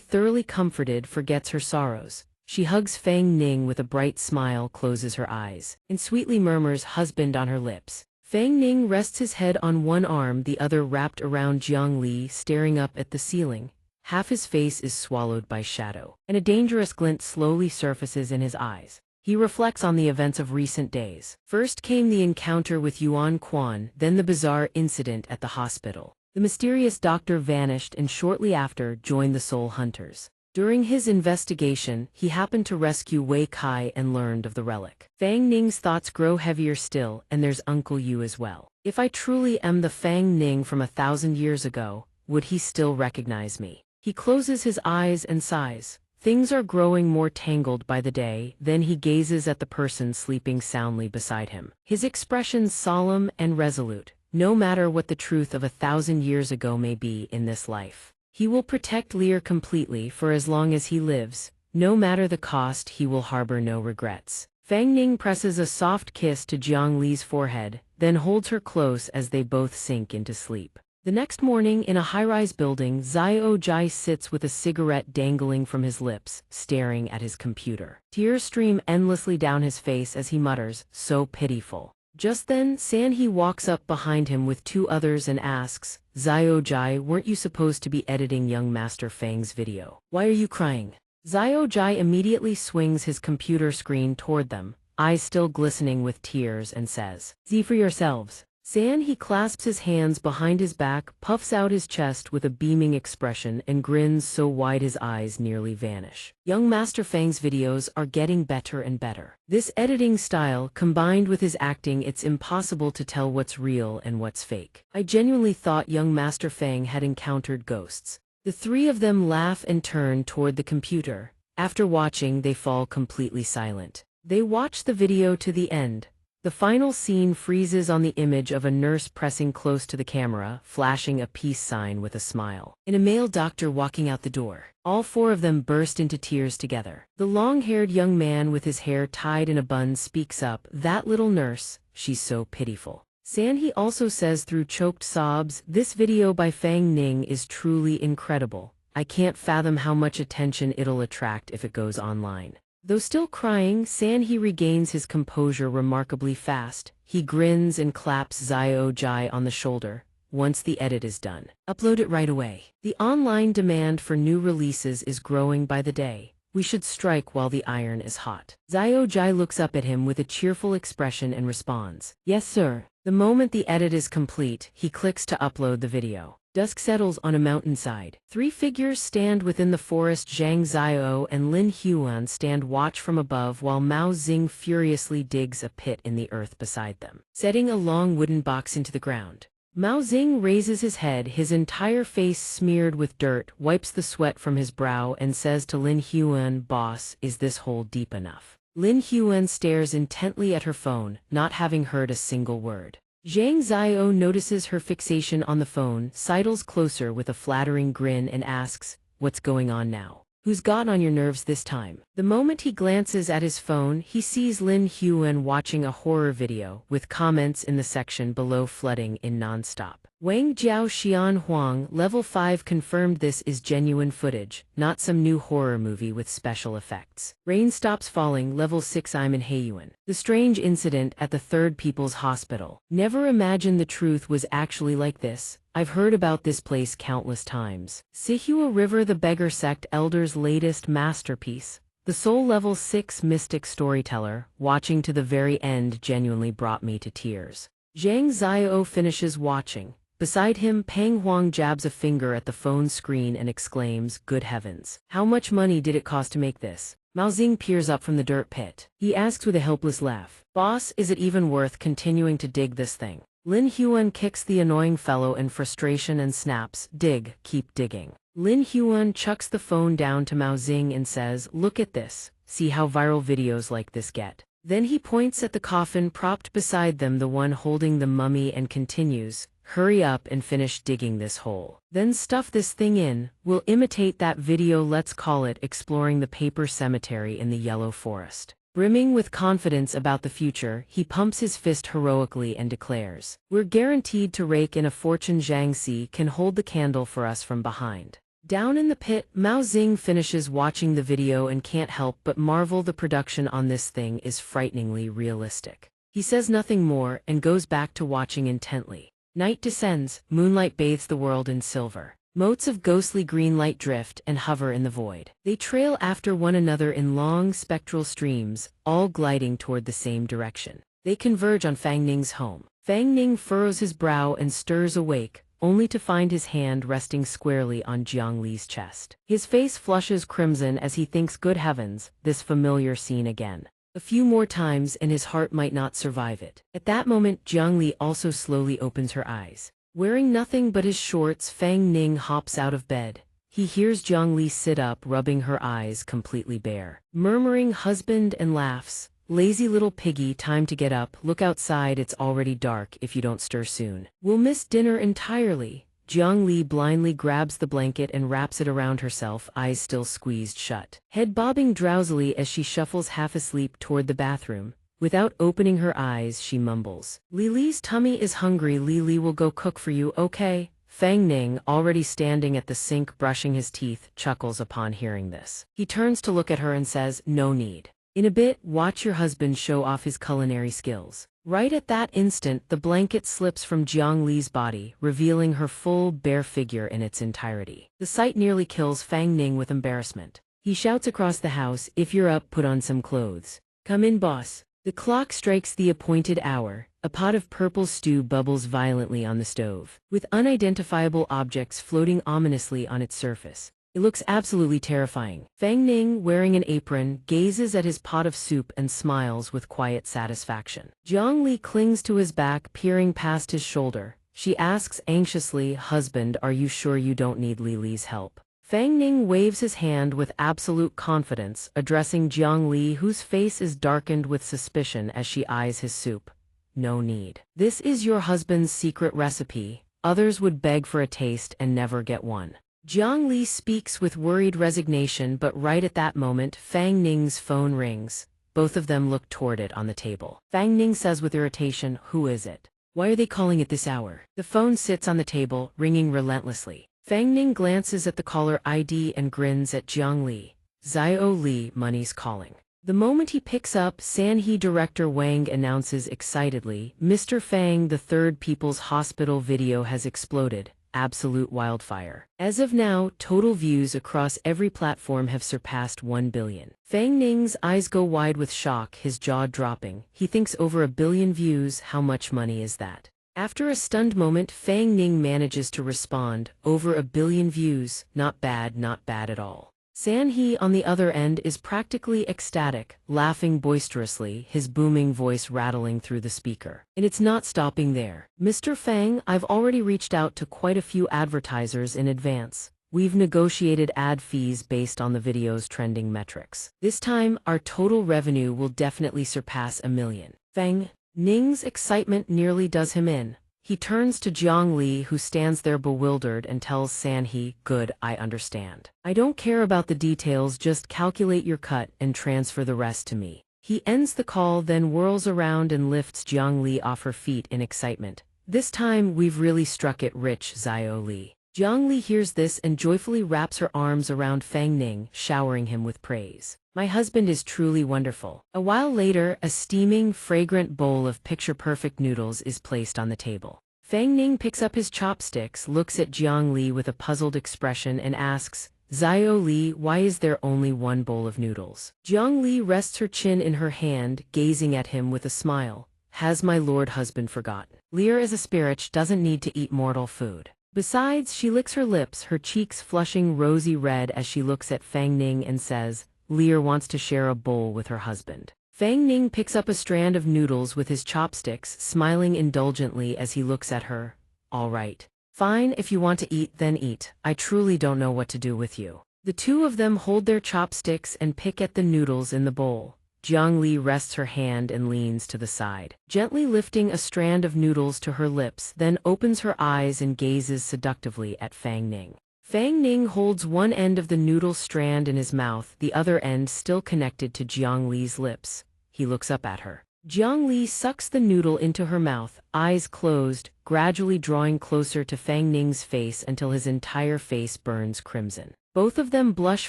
thoroughly comforted, forgets her sorrows. She hugs Fang Ning with a bright smile, closes her eyes, and sweetly murmurs husband on her lips. Fang Ning rests his head on one arm, the other wrapped around Jiang Li, staring up at the ceiling. Half his face is swallowed by shadow, and a dangerous glint slowly surfaces in his eyes. He reflects on the events of recent days. First came the encounter with Yuan Quan, then the bizarre incident at the hospital. The mysterious doctor vanished and shortly after joined the Soul Hunters. During his investigation, he happened to rescue Wei Kai and learned of the relic. Fang Ning's thoughts grow heavier still, and there's Uncle Yu as well. If I truly am the Fang Ning from 1,000 years ago, would he still recognize me? He closes his eyes and sighs. Things are growing more tangled by the day, then he gazes at the person sleeping soundly beside him. His expression solemn and resolute. No matter what the truth of 1,000 years ago may be in this life, he will protect Lear completely for as long as he lives. No matter the cost, he will harbor no regrets. Fang Ning presses a soft kiss to Jiang Li's forehead, then holds her close as they both sink into sleep. The next morning, in a high-rise building, Xiao Jai sits with a cigarette dangling from his lips, staring at his computer. Tears stream endlessly down his face as he mutters, so pitiful. Just then, Sanhe walks up behind him with two others and asks, Xiao Jai, weren't you supposed to be editing young Master Fang's video? Why are you crying? Xiao Jai immediately swings his computer screen toward them, eyes still glistening with tears, and says, see for yourselves. Sanhe clasps his hands behind his back, puffs out his chest with a beaming expression, and grins so wide his eyes nearly vanish. Young Master Fang's videos are getting better and better. This editing style, combined with his acting, it's impossible to tell what's real and what's fake. I genuinely thought young Master Fang had encountered ghosts. The three of them laugh and turn toward the computer. After watching, they fall completely silent. They watch the video to the end. The final scene freezes on the image of a nurse pressing close to the camera, flashing a peace sign with a smile, and a male doctor walking out the door. All four of them burst into tears together. The long-haired young man with his hair tied in a bun speaks up, that little nurse, she's so pitiful. Sanhe also says through choked sobs, this video by Fang Ning is truly incredible. I can't fathom how much attention it'll attract if it goes online. Though still crying, Sanhe regains his composure remarkably fast. He grins and claps Xiao Jai on the shoulder. Once the edit is done, upload it right away. The online demand for new releases is growing by the day. We should strike while the iron is hot. Xiao Jai looks up at him with a cheerful expression and responds, yes sir. The moment the edit is complete, he clicks to upload the video. Dusk settles on a mountainside. Three figures stand within the forest. Zhang Xiao and Lin Huan stand watch from above while Mao Xing furiously digs a pit in the earth beside them, setting a long wooden box into the ground. Mao Xing raises his head, his entire face smeared with dirt, wipes the sweat from his brow and says to Lin Huan, boss, is this hole deep enough? Lin Huan stares intently at her phone, not having heard a single word. Zhang Xiao notices her fixation on the phone, sidles closer with a flattering grin and asks, "What's going on now? Who's got on your nerves this time?" The moment he glances at his phone, he sees Lin Huan watching a horror video, with comments in the section below flooding in non-stop. Wang Jiao Xian Huang, level 5, confirmed this is genuine footage, not some new horror movie with special effects. Rain stops falling, level 6. I'm in Heiyuan. The strange incident at the Third People's Hospital. Never imagined the truth was actually like this. I've heard about this place countless times. Sihua River, the Beggar Sect Elder's latest masterpiece. The Soul level 6 mystic storyteller, watching to the very end, genuinely brought me to tears. Zhang Xiao finishes watching. Beside him, Peng Huang jabs a finger at the phone screen and exclaims, "Good heavens. How much money did it cost to make this?" Mao Xing peers up from the dirt pit. He asks with a helpless laugh, "Boss, is it even worth continuing to dig this thing?" Lin Huan kicks the annoying fellow in frustration and snaps, "Dig, keep digging." Lin Huan chucks the phone down to Mao Xing and says, "Look at this. See how viral videos like this get." Then he points at the coffin propped beside them, the one holding the mummy, and continues, "Hurry up and finish digging this hole. Then stuff this thing in. We'll imitate that video, let's call it Exploring the Paper Cemetery in the Yellow Forest." Brimming with confidence about the future, he pumps his fist heroically and declares, "We're guaranteed to rake in a fortune. Xianxia can hold the candle for us from behind." Down in the pit, Mao Xing finishes watching the video and can't help but marvel. The production on this thing is frighteningly realistic. He says nothing more and goes back to watching intently. Night descends, moonlight bathes the world in silver. Motes of ghostly green light drift and hover in the void. They trail after one another in long spectral streams, all gliding toward the same direction. They converge on Fang Ning's home. Fang Ning furrows his brow and stirs awake, only to find his hand resting squarely on Jiang Li's chest. His face flushes crimson as he thinks, good heavens, this familiar scene again. A few more times and his heart might not survive it. At that moment, Jiang Li also slowly opens her eyes. Wearing nothing but his shorts, Fang Ning hops out of bed. He hears Jiang Li sit up, rubbing her eyes completely bare. Murmuring husband, and laughs. "Lazy little piggy, time to get up. Look outside, it's already dark. If you don't stir soon, we'll miss dinner entirely." Jiang Li blindly grabs the blanket and wraps it around herself, eyes still squeezed shut. Head bobbing drowsily as she shuffles half asleep toward the bathroom. Without opening her eyes, she mumbles, "Lily's tummy is hungry. Lily will go cook for you, okay?" Fang Ning, already standing at the sink brushing his teeth, chuckles upon hearing this. He turns to look at her and says, "No need. In a bit, watch your husband show off his culinary skills." Right at that instant, the blanket slips from Jiang Li's body, revealing her full, bare figure in its entirety. The sight nearly kills Fang Ning with embarrassment. He shouts across the house, "If you're up, put on some clothes. Come in, boss." The clock strikes the appointed hour. A pot of purple stew bubbles violently on the stove, with unidentifiable objects floating ominously on its surface. It looks absolutely terrifying. Fang Ning, wearing an apron, gazes at his pot of soup and smiles with quiet satisfaction. Jiang Li clings to his back, peering past his shoulder. She asks anxiously, "Husband, are you sure you don't need Lily's help?" Fang Ning waves his hand with absolute confidence, addressing Jiang Li, whose face is darkened with suspicion as she eyes his soup. "No need. This is your husband's secret recipe. Others would beg for a taste and never get one." Jiang Li speaks with worried resignation, but right at that moment, Fang Ning's phone rings. Both of them look toward it on the table. Fang Ning says with irritation, "Who is it? Why are they calling at this hour?" The phone sits on the table, ringing relentlessly. Fang Ning glances at the caller ID and grins at Jiang Li. "Xiao Li, money's calling." The moment he picks up, Sanhe director Wang announces excitedly, "Mr. Fang, the Third People's Hospital video has exploded. Absolute wildfire. As of now, total views across every platform have surpassed 1 billion. Fang Ning's eyes go wide with shock, his jaw dropping. He thinks, over 1 billion views, how much money is that? After a stunned moment, Fang Ning manages to respond, "Over 1 billion views, not bad at all." Sanhe, on the other end, is practically ecstatic, laughing boisterously, his booming voice rattling through the speaker. And it's not stopping there. "Mr. Fang, I've already reached out to quite a few advertisers in advance. we've negotiated ad fees based on the video's trending metrics. This time, our total revenue will definitely surpass 1 million. Feng Ning's excitement nearly does him in. He turns to Jiang Li, who stands there bewildered, and tells San He, "Good, I understand. I don't care about the details, just calculate your cut and transfer the rest to me." He ends the call, then whirls around and lifts Jiang Li off her feet in excitement. "This time we've really struck it rich, Xiao Li." Jiang Li hears this and joyfully wraps her arms around Feng Ning, showering him with praise. "My husband is truly wonderful." A while later, a steaming, fragrant bowl of picture-perfect noodles is placed on the table. Feng Ning picks up his chopsticks, looks at Jiang Li with a puzzled expression, and asks, "Xiao Li, why is there only one bowl of noodles?" Jiang Li rests her chin in her hand, gazing at him with a smile. "Has my lord husband forgotten? Lear as a spirit doesn't need to eat mortal food." Besides, she licks her lips, her cheeks flushing rosy red as she looks at Feng Ning and says, "Lear wants to share a bowl with her husband." Feng Ning picks up a strand of noodles with his chopsticks, smiling indulgently as he looks at her. "All right. Fine, if you want to eat, then eat. I truly don't know what to do with you." The two of them hold their chopsticks and pick at the noodles in the bowl. Jiang Li rests her hand and leans to the side, gently lifting a strand of noodles to her lips, then opens her eyes and gazes seductively at Feng Ning. Feng Ning holds one end of the noodle strand in his mouth, the other end still connected to Jiang Li's lips. He looks up at her. Jiang Li sucks the noodle into her mouth, eyes closed, gradually drawing closer to Feng Ning's face until his entire face burns crimson. Both of them blush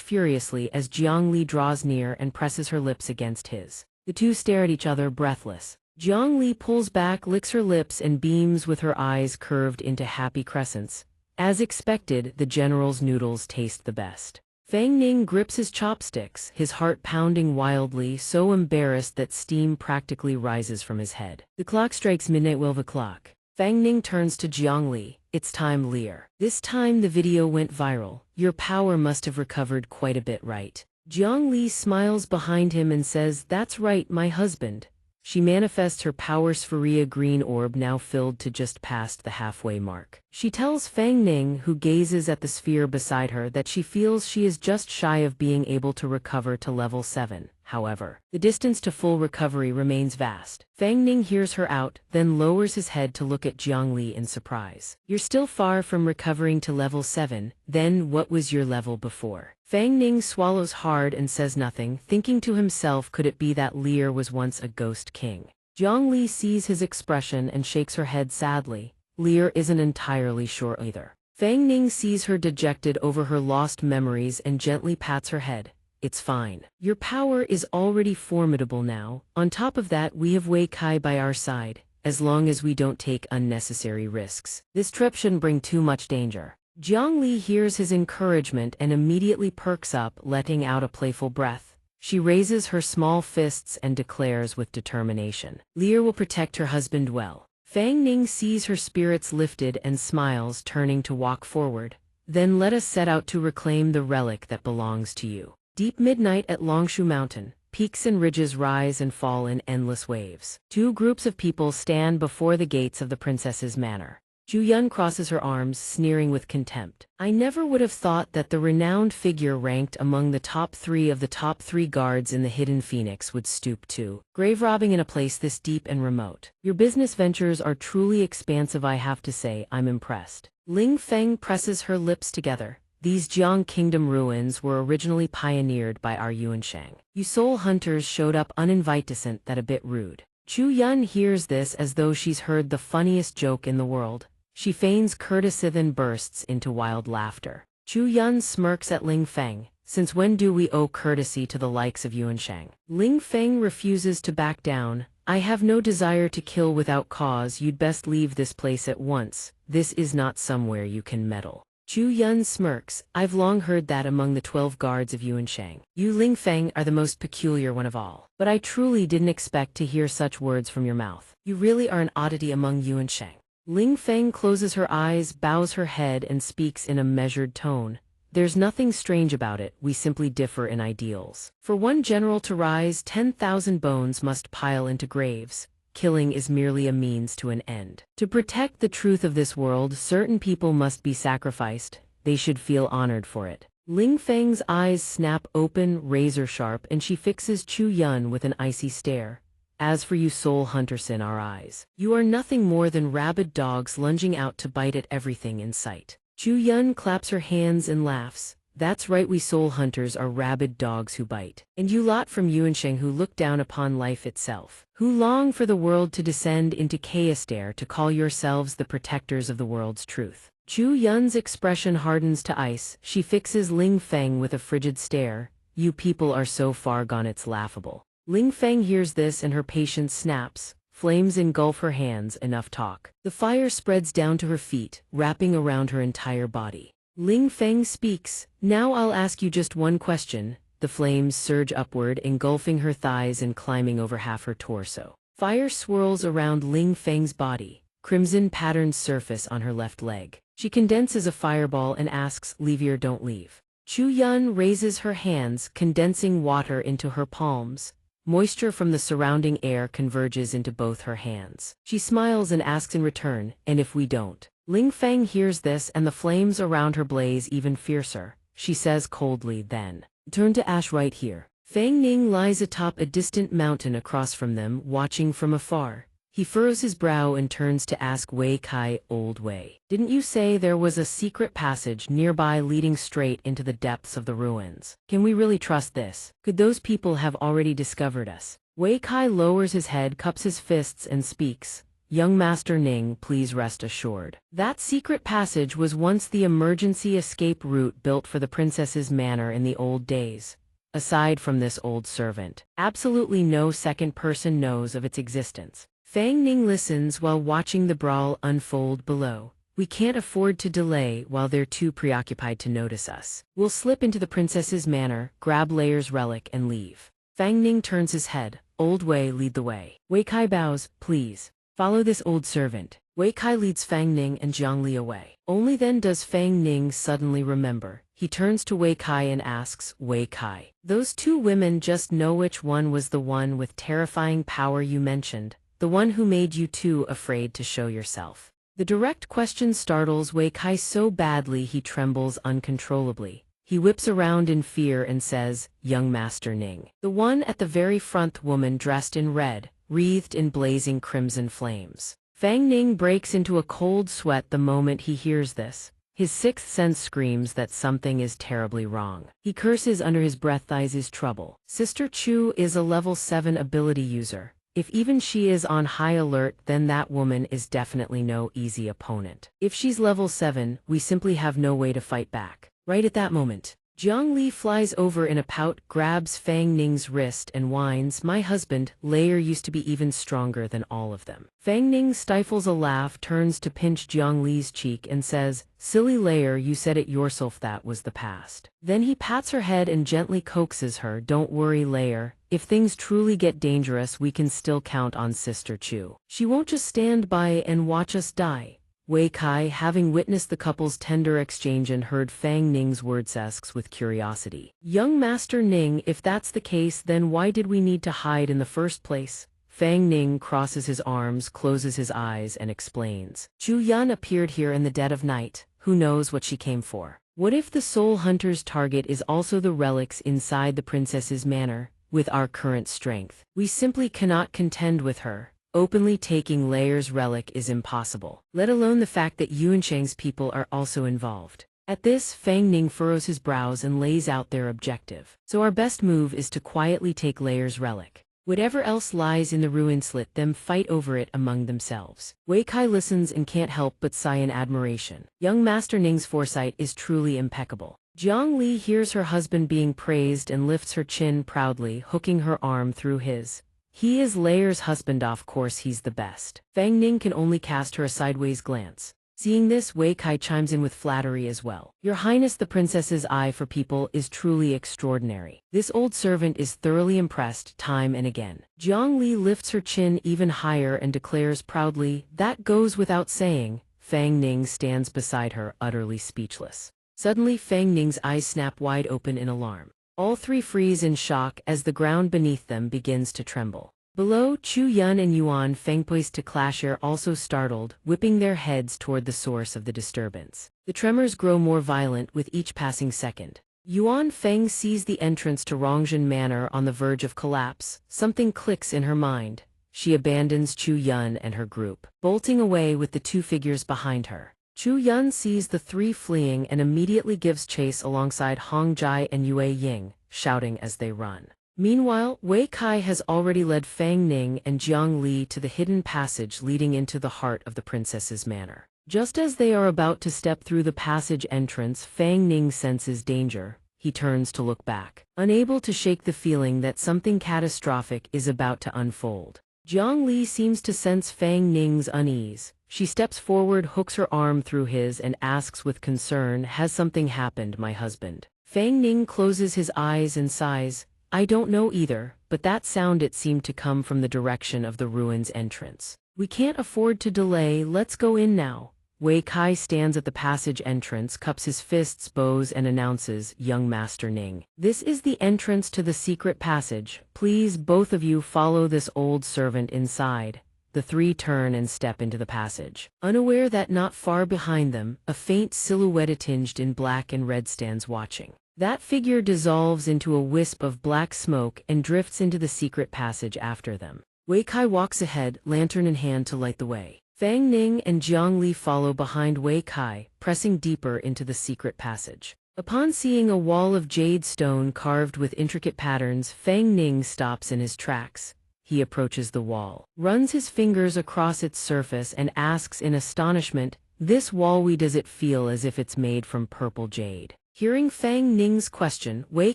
furiously as Jiang Li draws near and presses her lips against his. The two stare at each other, breathless. Jiang Li pulls back, licks her lips, and beams with her eyes curved into happy crescents. As expected, the general's noodles taste the best. Feng Ning grips his chopsticks, his heart pounding wildly, so embarrassed that steam practically rises from his head. The clock strikes midnight. 12 o'clock. Feng Ning turns to Jiang Li. "It's time, Lear. This time the video went viral. Your power must have recovered quite a bit, right?" Jiang Li smiles behind him and says, "That's right, my husband." She manifests her power sphere green orb, now filled to just past the halfway mark. She tells Feng Ning, who gazes at the sphere beside her, that she feels she is just shy of being able to recover to level 7. However, the distance to full recovery remains vast. Feng Ning hears her out, then lowers his head to look at Jiang Li in surprise. "You're still far from recovering to level 7, then what was your level before?" Feng Ning swallows hard and says nothing, thinking to himself, could it be that Lear was once a ghost king? Jiang Li sees his expression and shakes her head sadly. Lear isn't entirely sure either. Feng Ning sees her dejected over her lost memories and gently pats her head. "It's fine. Your power is already formidable now. On top of that, we have Wei Kai by our side. As long as we don't take unnecessary risks, this trip shouldn't bring too much danger." Jiang Li hears his encouragement and immediately perks up, letting out a playful breath. She raises her small fists and declares with determination, "Lear will protect her husband well." Feng Ning sees her spirits lifted and smiles, turning to walk forward. "Then let us set out to reclaim the relic that belongs to you." Deep midnight at Longshu Mountain. Peaks and ridges rise and fall in endless waves. Two groups of people stand before the gates of the princess's manor. Zhu Yun crosses her arms, sneering with contempt. "I never would have thought that the renowned figure ranked among the top 3 of the top 3 guards in the Hidden Phoenix would stoop to grave robbing in a place this deep and remote. Your business ventures are truly expansive, I have to say. I'm impressed." Ling Feng presses her lips together. "These Jiang Kingdom ruins were originally pioneered by our Yuanshang. You soul hunters showed up uninvited, that a bit rude." Chu Yun hears this as though she's heard the funniest joke in the world. She feigns courtesy then bursts into wild laughter. Chu Yun smirks at Ling Feng. "Since when do we owe courtesy to the likes of Yuanshang?" Ling Feng refuses to back down. "I have no desire to kill without cause. You'd best leave this place at once. This is not somewhere you can meddle." Chu Yun smirks. "I've long heard that among the 12 guards of Yuanshang, you Ling Feng are the most peculiar one of all. But I truly didn't expect to hear such words from your mouth. You really are an oddity among Yuanshang." Ling Feng closes her eyes, bows her head, and speaks in a measured tone. "There's nothing strange about it, we simply differ in ideals. For one general to rise, 10,000 bones must pile into graves. Killing is merely a means to an end. To protect the truth of this world, certain people must be sacrificed. they should feel honored for it. Ling Feng's eyes snap open, razor-sharp, and she fixes Chu Yun with an icy stare. As for you soul hunters in our eyes, you are nothing more than rabid dogs lunging out to bite at everything in sight. Chu Yun claps her hands and laughs. That's right, we soul hunters are rabid dogs who bite. And you lot from Yuansheng who look down upon life itself, who long for the world to descend into chaos, dare to call yourselves the protectors of the world's truth. Chu Yun's expression hardens to ice. She fixes Ling Feng with a frigid stare. You people are so far gone it's laughable. Ling Feng hears this and her patience snaps. Flames engulf her hands. Enough talk. The fire spreads down to her feet, wrapping around her entire body. Ling Feng speaks. Now I'll ask you just one question. The flames surge upward, engulfing her thighs and climbing over half her torso. Fire swirls around Ling Feng's body. Crimson patterns surface on her left leg. She condenses a fireball and asks, "Leave here, don't leave." Chu Yun raises her hands, condensing water into her palms. Moisture from the surrounding air converges into both her hands. She smiles and asks in return, "And if we don't?" Ling Feng hears this and the flames around her blaze even fiercer. She says coldly, "Then turn to ash right here." Fang Ning lies atop a distant mountain across from them, watching from afar. He furrows his brow and turns to ask Wei Kai, "Old Wei, didn't you say there was a secret passage nearby leading straight into the depths of the ruins? Can we really trust this? Could those people have already discovered us?" Wei Kai lowers his head, cups his fists, and speaks. "Young Master Ning, please rest assured. That secret passage was once the emergency escape route built for the princess's manor in the old days. Aside from this old servant, absolutely no second person knows of its existence." Fang Ning listens while watching the brawl unfold below. "We can't afford to delay while they're too preoccupied to notice us. We'll slip into the princess's manor, grab Layer's relic, and leave." Fang Ning turns his head. "Old Wei, lead the way." Wei Kai bows. "Please, follow this old servant." Wei Kai leads Fang Ning and Jiang Li away. Only then does Fang Ning suddenly remember. He turns to Wei Kai and asks, "Wei Kai, those two women just know which one was the one with terrifying power you mentioned? The one who made you too afraid to show yourself?" The direct question startles Wei Kai so badly he trembles uncontrollably. He whips around in fear and says, "Young Master Ning, the one at the very front, woman dressed in red, wreathed in blazing crimson flames." Fang Ning breaks into a cold sweat the moment he hears this. His sixth sense screams that something is terribly wrong. He curses under his breath. Thighs is trouble. Sister Chu is a level 7 ability user. If even she is on high alert, then that woman is definitely no easy opponent. If she's level 7, we simply have no way to fight back. Right at that moment, Jiang Li flies over in a pout, grabs Fang Ning's wrist and whines, "My husband, Layer, used to be even stronger than all of them." Fang Ning stifles a laugh, turns to pinch Jiang Li's cheek and says, "Silly Layer, you said it yourself, that was the past." Then he pats her head and gently coaxes her, "Don't worry, Layer. If things truly get dangerous, we can still count on Sister Chu. She won't just stand by and watch us die." Wei Kai, having witnessed the couple's tender exchange and heard Fang Ning's words, asks with curiosity, "Young Master Ning, if that's the case, then why did we need to hide in the first place?" Fang Ning crosses his arms, closes his eyes, and explains. "Chu Yun appeared here in the dead of night. Who knows what she came for? What if the soul hunter's target is also the relics inside the princess's manor? With our current strength, we simply cannot contend with her. Openly taking Layer's relic is impossible, let alone the fact that Yuansheng's people are also involved." At this, Fang Ning furrows his brows and lays out their objective. "So our best move is to quietly take Layer's relic. Whatever else lies in the ruins, let them fight over it among themselves." Wei Kai listens and can't help but sigh in admiration. Young Master Ning's foresight is truly impeccable. Jiang Li hears her husband being praised and lifts her chin proudly, hooking her arm through his. "He is Layer's husband, of course he's the best." Fang Ning can only cast her a sideways glance. Seeing this, Wei Kai chimes in with flattery as well. "Your Highness, the princess's eye for people is truly extraordinary." This old servant is thoroughly impressed time and again. Jiang Li lifts her chin even higher and declares proudly, "That goes without saying." Fang Ning stands beside her, utterly speechless. Suddenly, Fang Ning's eyes snap wide open in alarm. All three freeze in shock as the ground beneath them begins to tremble. Below, Chu Yun and Yuan Feng poised to clash are also startled, whipping their heads toward the source of the disturbance. The tremors grow more violent with each passing second. Yuan Feng sees the entrance to Rongjin Manor on the verge of collapse. Something clicks in her mind. She abandons Chu Yun and her group, bolting away with the two figures behind her. Chu Yun sees the three fleeing and immediately gives chase alongside Hong Jai and Yue Ying, shouting as they run. Meanwhile, Wei Kai has already led Fang Ning and Jiang Li to the hidden passage leading into the heart of the princess's manor. Just as they are about to step through the passage entrance, Fang Ning senses danger. He turns to look back, unable to shake the feeling that something catastrophic is about to unfold. Jiang Li seems to sense Fang Ning's unease. She steps forward, hooks her arm through his, and asks with concern, "Has something happened, my husband?" Fang Ning closes his eyes and sighs. "I don't know either, but that sound it seemed to come from the direction of the ruins entrance. We can't afford to delay, let's go in now." Wei Kai stands at the passage entrance, cups his fists, bows, and announces, "Young Master Ning, this is the entrance to the secret passage. Please, both of you, follow this old servant inside." The three turn and step into the passage, unaware that not far behind them, a faint silhouette tinged in black and red stands watching. That figure dissolves into a wisp of black smoke and drifts into the secret passage after them. Wei Kai walks ahead, lantern in hand to light the way. Fang Ning and Jiang Li follow behind Wei Kai, pressing deeper into the secret passage. Upon seeing a wall of jade stone carved with intricate patterns, Fang Ning stops in his tracks. He approaches the wall, runs his fingers across its surface, and asks in astonishment, "This wall, does it feel as if it's made from purple jade?" Hearing Fang Ning's question, Wei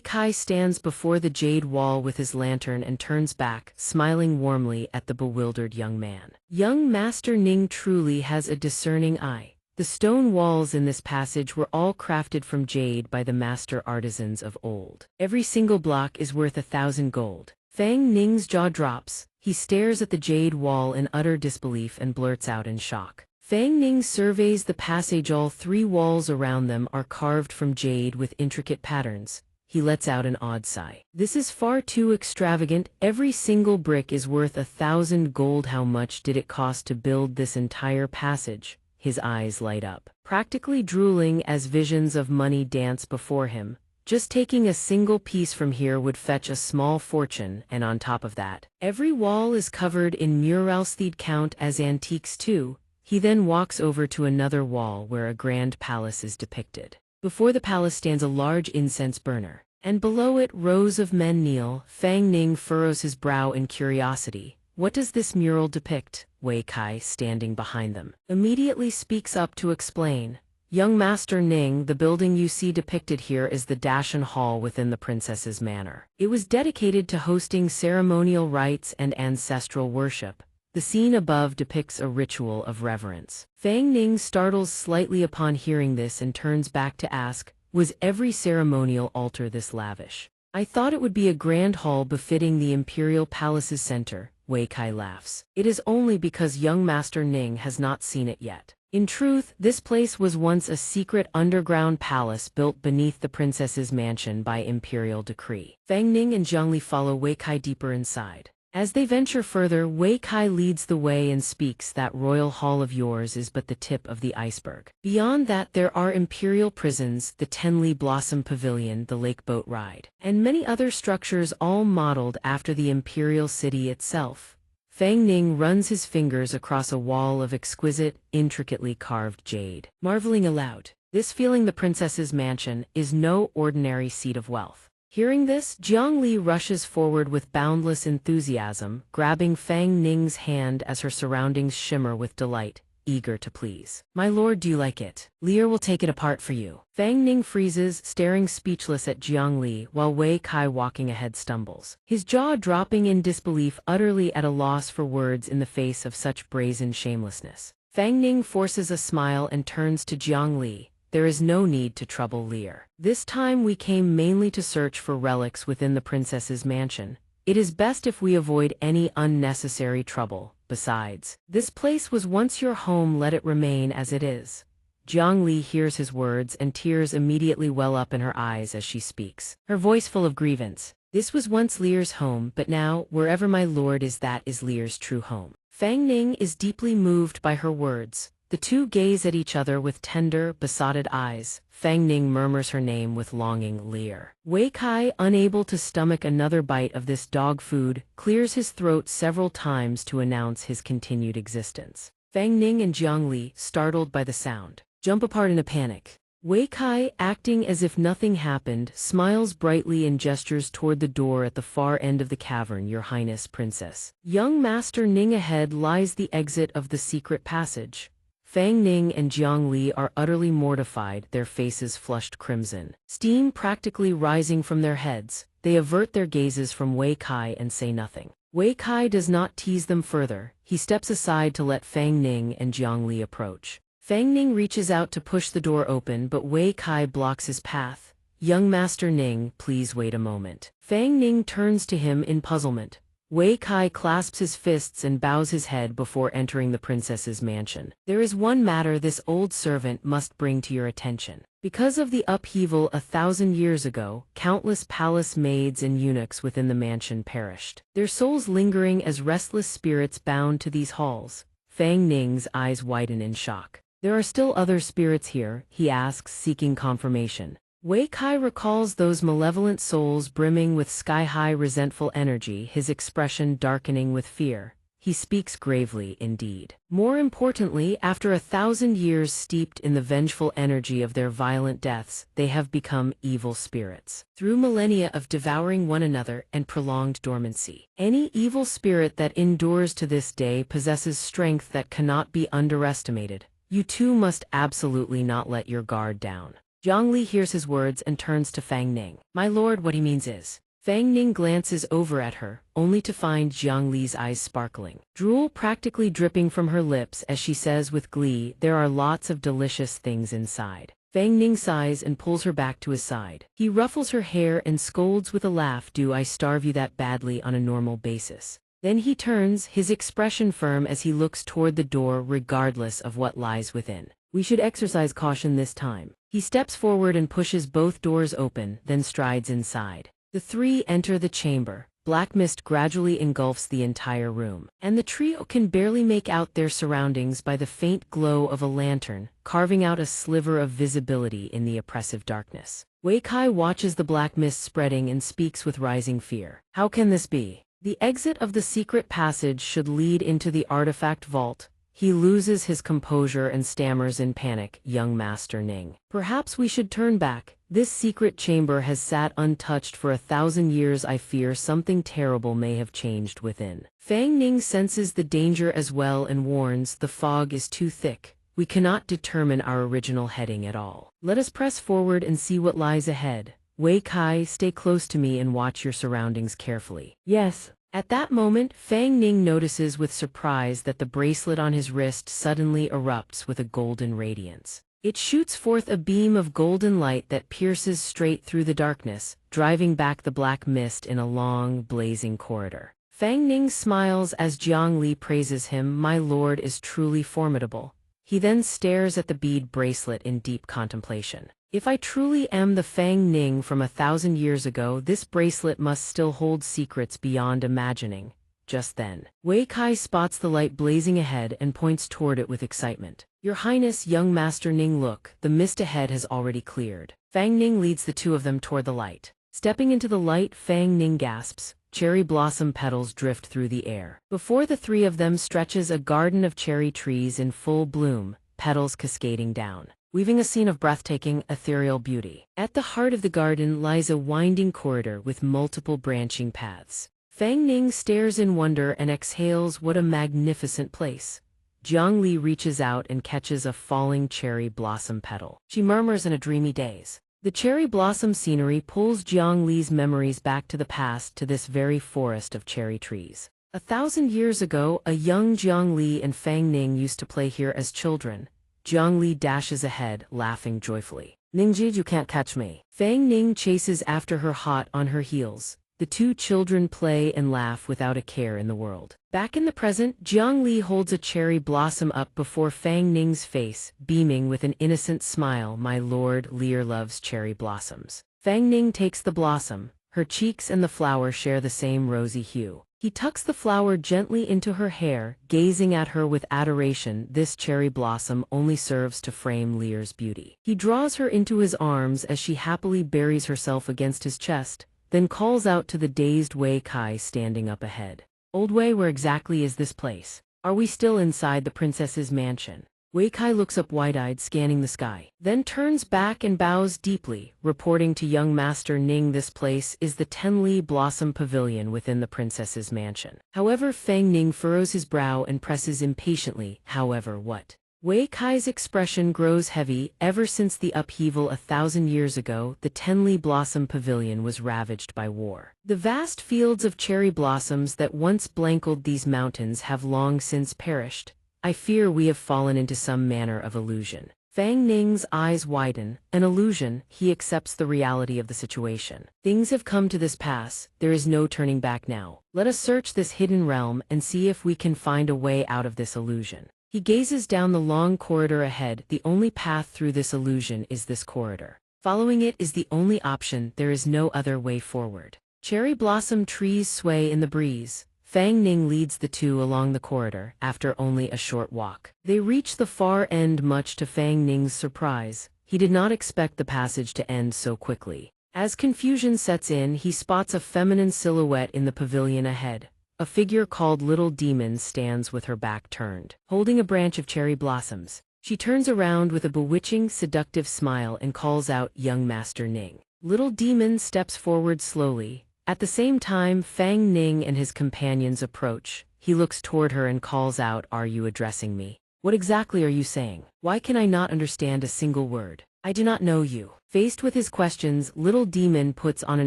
Kai stands before the jade wall with his lantern and turns back, smiling warmly at the bewildered young man. Young Master Ning truly has a discerning eye. The stone walls in this passage were all crafted from jade by the master artisans of old. Every single block is worth 1,000 gold. Fang Ning's jaw drops. He stares at the jade wall in utter disbelief and blurts out in shock. Fang Ning surveys the passage. All three walls around them are carved from jade with intricate patterns. He lets out an odd sigh. "This is far too extravagant. Every single brick is worth 1,000 gold. How much did it cost to build this entire passage?" His eyes light up, practically drooling as visions of money dance before him. Just taking a single piece from here would fetch a small fortune, and on top of that, every wall is covered in murals that count as antiques too. He then walks over to another wall where a grand palace is depicted. Before the palace stands a large incense burner, and below it rows of men kneel. Fang Ning furrows his brow in curiosity. "What does this mural depict?" Wei Kai, standing behind them, immediately speaks up to explain. "Young Master Ning, the building you see depicted here is the Dashan Hall within the princess's manor. It was dedicated to hosting ceremonial rites and ancestral worship. The scene above depicts a ritual of reverence." Fang Ning startles slightly upon hearing this and turns back to ask, "Was every ceremonial altar this lavish?" "I thought it would be a grand hall befitting the imperial palace's center," Wei Kai laughs. "It is only because young Master Ning has not seen it yet. In truth, this place was once a secret underground palace built beneath the princess's mansion by imperial decree." Fang Ning and Jiang Li follow Wei Kai deeper inside. As they venture further, Wei Kai leads the way and speaks, "That royal hall of yours is but the tip of the iceberg. Beyond that there are imperial prisons, the Tenli Blossom Pavilion, the lake boat ride, and many other structures all modeled after the imperial city itself." Fang Ning runs his fingers across a wall of exquisite, intricately carved jade, marveling aloud. This feeling the princess's mansion is no ordinary seat of wealth. Hearing this, Jiang Li rushes forward with boundless enthusiasm, grabbing Fang Ning's hand as her surroundings shimmer with delight, eager to please. "My lord, do you like it? Lear will take it apart for you." Fang Ning freezes, staring speechless at Jiang Li, while Wei Kai walking ahead stumbles, his jaw dropping in disbelief, utterly at a loss for words in the face of such brazen shamelessness. Fang Ning forces a smile and turns to Jiang Li. "There is no need to trouble Lear. This time we came mainly to search for relics within the princess's mansion. It is best if we avoid any unnecessary trouble. Besides, this place was once your home, let it remain as it is." Jiang Li hears his words and tears immediately well up in her eyes as she speaks, her voice full of grievance. This was once Lear's home, but now, wherever my lord is, that is Lear's true home. Fang Ning is deeply moved by her words. The two gaze at each other with tender, besotted eyes. Fang Ning murmurs her name with longing, Lear. Wei Kai, unable to stomach another bite of this dog food, clears his throat several times to announce his continued existence. Fang Ning and Jiang Li, startled by the sound, jump apart in a panic. Wei Kai, acting as if nothing happened, smiles brightly and gestures toward the door at the far end of the cavern. Your Highness, Princess. Young Master Ning, ahead lies the exit of the secret passage. Fang Ning and Jiang Li are utterly mortified, their faces flushed crimson. Steam practically rising from their heads, they avert their gazes from Wei Kai and say nothing. Wei Kai does not tease them further. He steps aside to let Fang Ning and Jiang Li approach. Fang Ning reaches out to push the door open, but Wei Kai blocks his path. Young Master Ning, please wait a moment. Fang Ning turns to him in puzzlement. Wei Kai clasps his fists and bows his head before entering the princess's mansion. There is one matter this old servant must bring to your attention. Because of the upheaval 1,000 years ago, countless palace maids and eunuchs within the mansion perished, their souls lingering as restless spirits bound to these halls. Fang Ning's eyes widen in shock. There are still other spirits here, he asks, seeking confirmation. Wei Kai recalls those malevolent souls brimming with sky-high resentful energy, his expression darkening with fear. He speaks gravely indeed. More importantly, after 1,000 years steeped in the vengeful energy of their violent deaths, they have become evil spirits. Through millennia of devouring one another and prolonged dormancy, any evil spirit that endures to this day possesses strength that cannot be underestimated. You too must absolutely not let your guard down. Jiang Li hears his words and turns to Fang Ning. My lord, what he means is. Fang Ning glances over at her, only to find Jiang Li's eyes sparkling, drool practically dripping from her lips as she says with glee, there are lots of delicious things inside. Fang Ning sighs and pulls her back to his side. He ruffles her hair and scolds with a laugh, do I starve you that badly on a normal basis? Then he turns, his expression firm as he looks toward the door regardless of what lies within. We should exercise caution this time. He steps forward and pushes both doors open, then strides inside. The three enter the chamber. Black mist gradually engulfs the entire room, and the trio can barely make out their surroundings by the faint glow of a lantern, carving out a sliver of visibility in the oppressive darkness. Wei Kai watches the black mist spreading and speaks with rising fear. How can this be? The exit of the secret passage should lead into the artifact vault. He loses his composure and stammers in panic, young Master Ning. Perhaps we should turn back. This secret chamber has sat untouched for 1,000 years. I fear something terrible may have changed within. Fang Ning senses the danger as well and warns, the fog is too thick. We cannot determine our original heading at all. Let us press forward and see what lies ahead. Wei Kai, stay close to me and watch your surroundings carefully. Yes. At that moment, Fang Ning notices with surprise that the bracelet on his wrist suddenly erupts with a golden radiance. It shoots forth a beam of golden light that pierces straight through the darkness, driving back the black mist in a long, blazing corridor. Fang Ning smiles as Jiang Li praises him, my lord is truly formidable. He then stares at the bead bracelet in deep contemplation. If I truly am the Fang Ning from 1,000 years ago, this bracelet must still hold secrets beyond imagining. Just then, Wei Kai spots the light blazing ahead and points toward it with excitement. Your Highness, young Master Ning, look, the mist ahead has already cleared. Fang Ning leads the two of them toward the light. Stepping into the light, Fang Ning gasps. Cherry blossom petals drift through the air. Before the three of them stretches a garden of cherry trees in full bloom, petals cascading down, weaving a scene of breathtaking, ethereal beauty. At the heart of the garden lies a winding corridor with multiple branching paths. Fang Ning stares in wonder and exhales, what a magnificent place. Jiang Li reaches out and catches a falling cherry blossom petal. She murmurs in a dreamy daze. The cherry blossom scenery pulls Jiang Li's memories back to the past, to this very forest of cherry trees. 1,000 years ago, a young Jiang Li and Fang Ning used to play here as children. Jiang Li dashes ahead, laughing joyfully. Ningji, you can't catch me. Fang Ning chases after her hot on her heels. The two children play and laugh without a care in the world. Back in the present, Jiang Li holds a cherry blossom up before Fang Ning's face, beaming with an innocent smile. My lord, Lear loves cherry blossoms. Fang Ning takes the blossom, Her cheeks and the flower share the same rosy hue. He tucks the flower gently into her hair, gazing at her with adoration. This cherry blossom only serves to frame Lear's beauty. He draws her into his arms as she happily buries herself against his chest, then calls out to the dazed Wei Kai standing up ahead. Old Wei, where exactly is this place? Are we still inside the princess's mansion? Wei Kai looks up wide-eyed, scanning the sky, then turns back and bows deeply, reporting to young Master Ning. This place is the Tenli Blossom Pavilion within the princess's mansion. However, Fang Ning furrows his brow and presses impatiently. However, what? Wei Kai's expression grows heavy. Ever since the upheaval 1,000 years ago, the Tenli Blossom Pavilion was ravaged by war. The vast fields of cherry blossoms that once blanketed these mountains have long since perished. I fear we have fallen into some manner of illusion. Fang Ning's eyes widen. An illusion. He accepts the reality of the situation. Things have come to this pass. There is no turning back now. Let us search this hidden realm and see if we can find a way out of this illusion. He gazes down the long corridor ahead. The only path through this illusion is this corridor. Following it is the only option. There is no other way forward. Cherry blossom trees sway in the breeze. Fang Ning leads the two along the corridor. After only a short walk, they reach the far end. Much to Fang Ning's surprise, he did not expect the passage to end so quickly. As confusion sets in, he spots a feminine silhouette in the pavilion ahead. A figure called Little Demon stands with her back turned, holding a branch of cherry blossoms. She turns around with a bewitching, seductive smile and calls out, "Young Master Ning." Little Demon steps forward slowly. At the same time, Fang Ning and his companions approach. He looks toward her and calls out, "Are you addressing me? What exactly are you saying? Why can I not understand a single word? I do not know you." Faced with his questions, Little Demon puts on an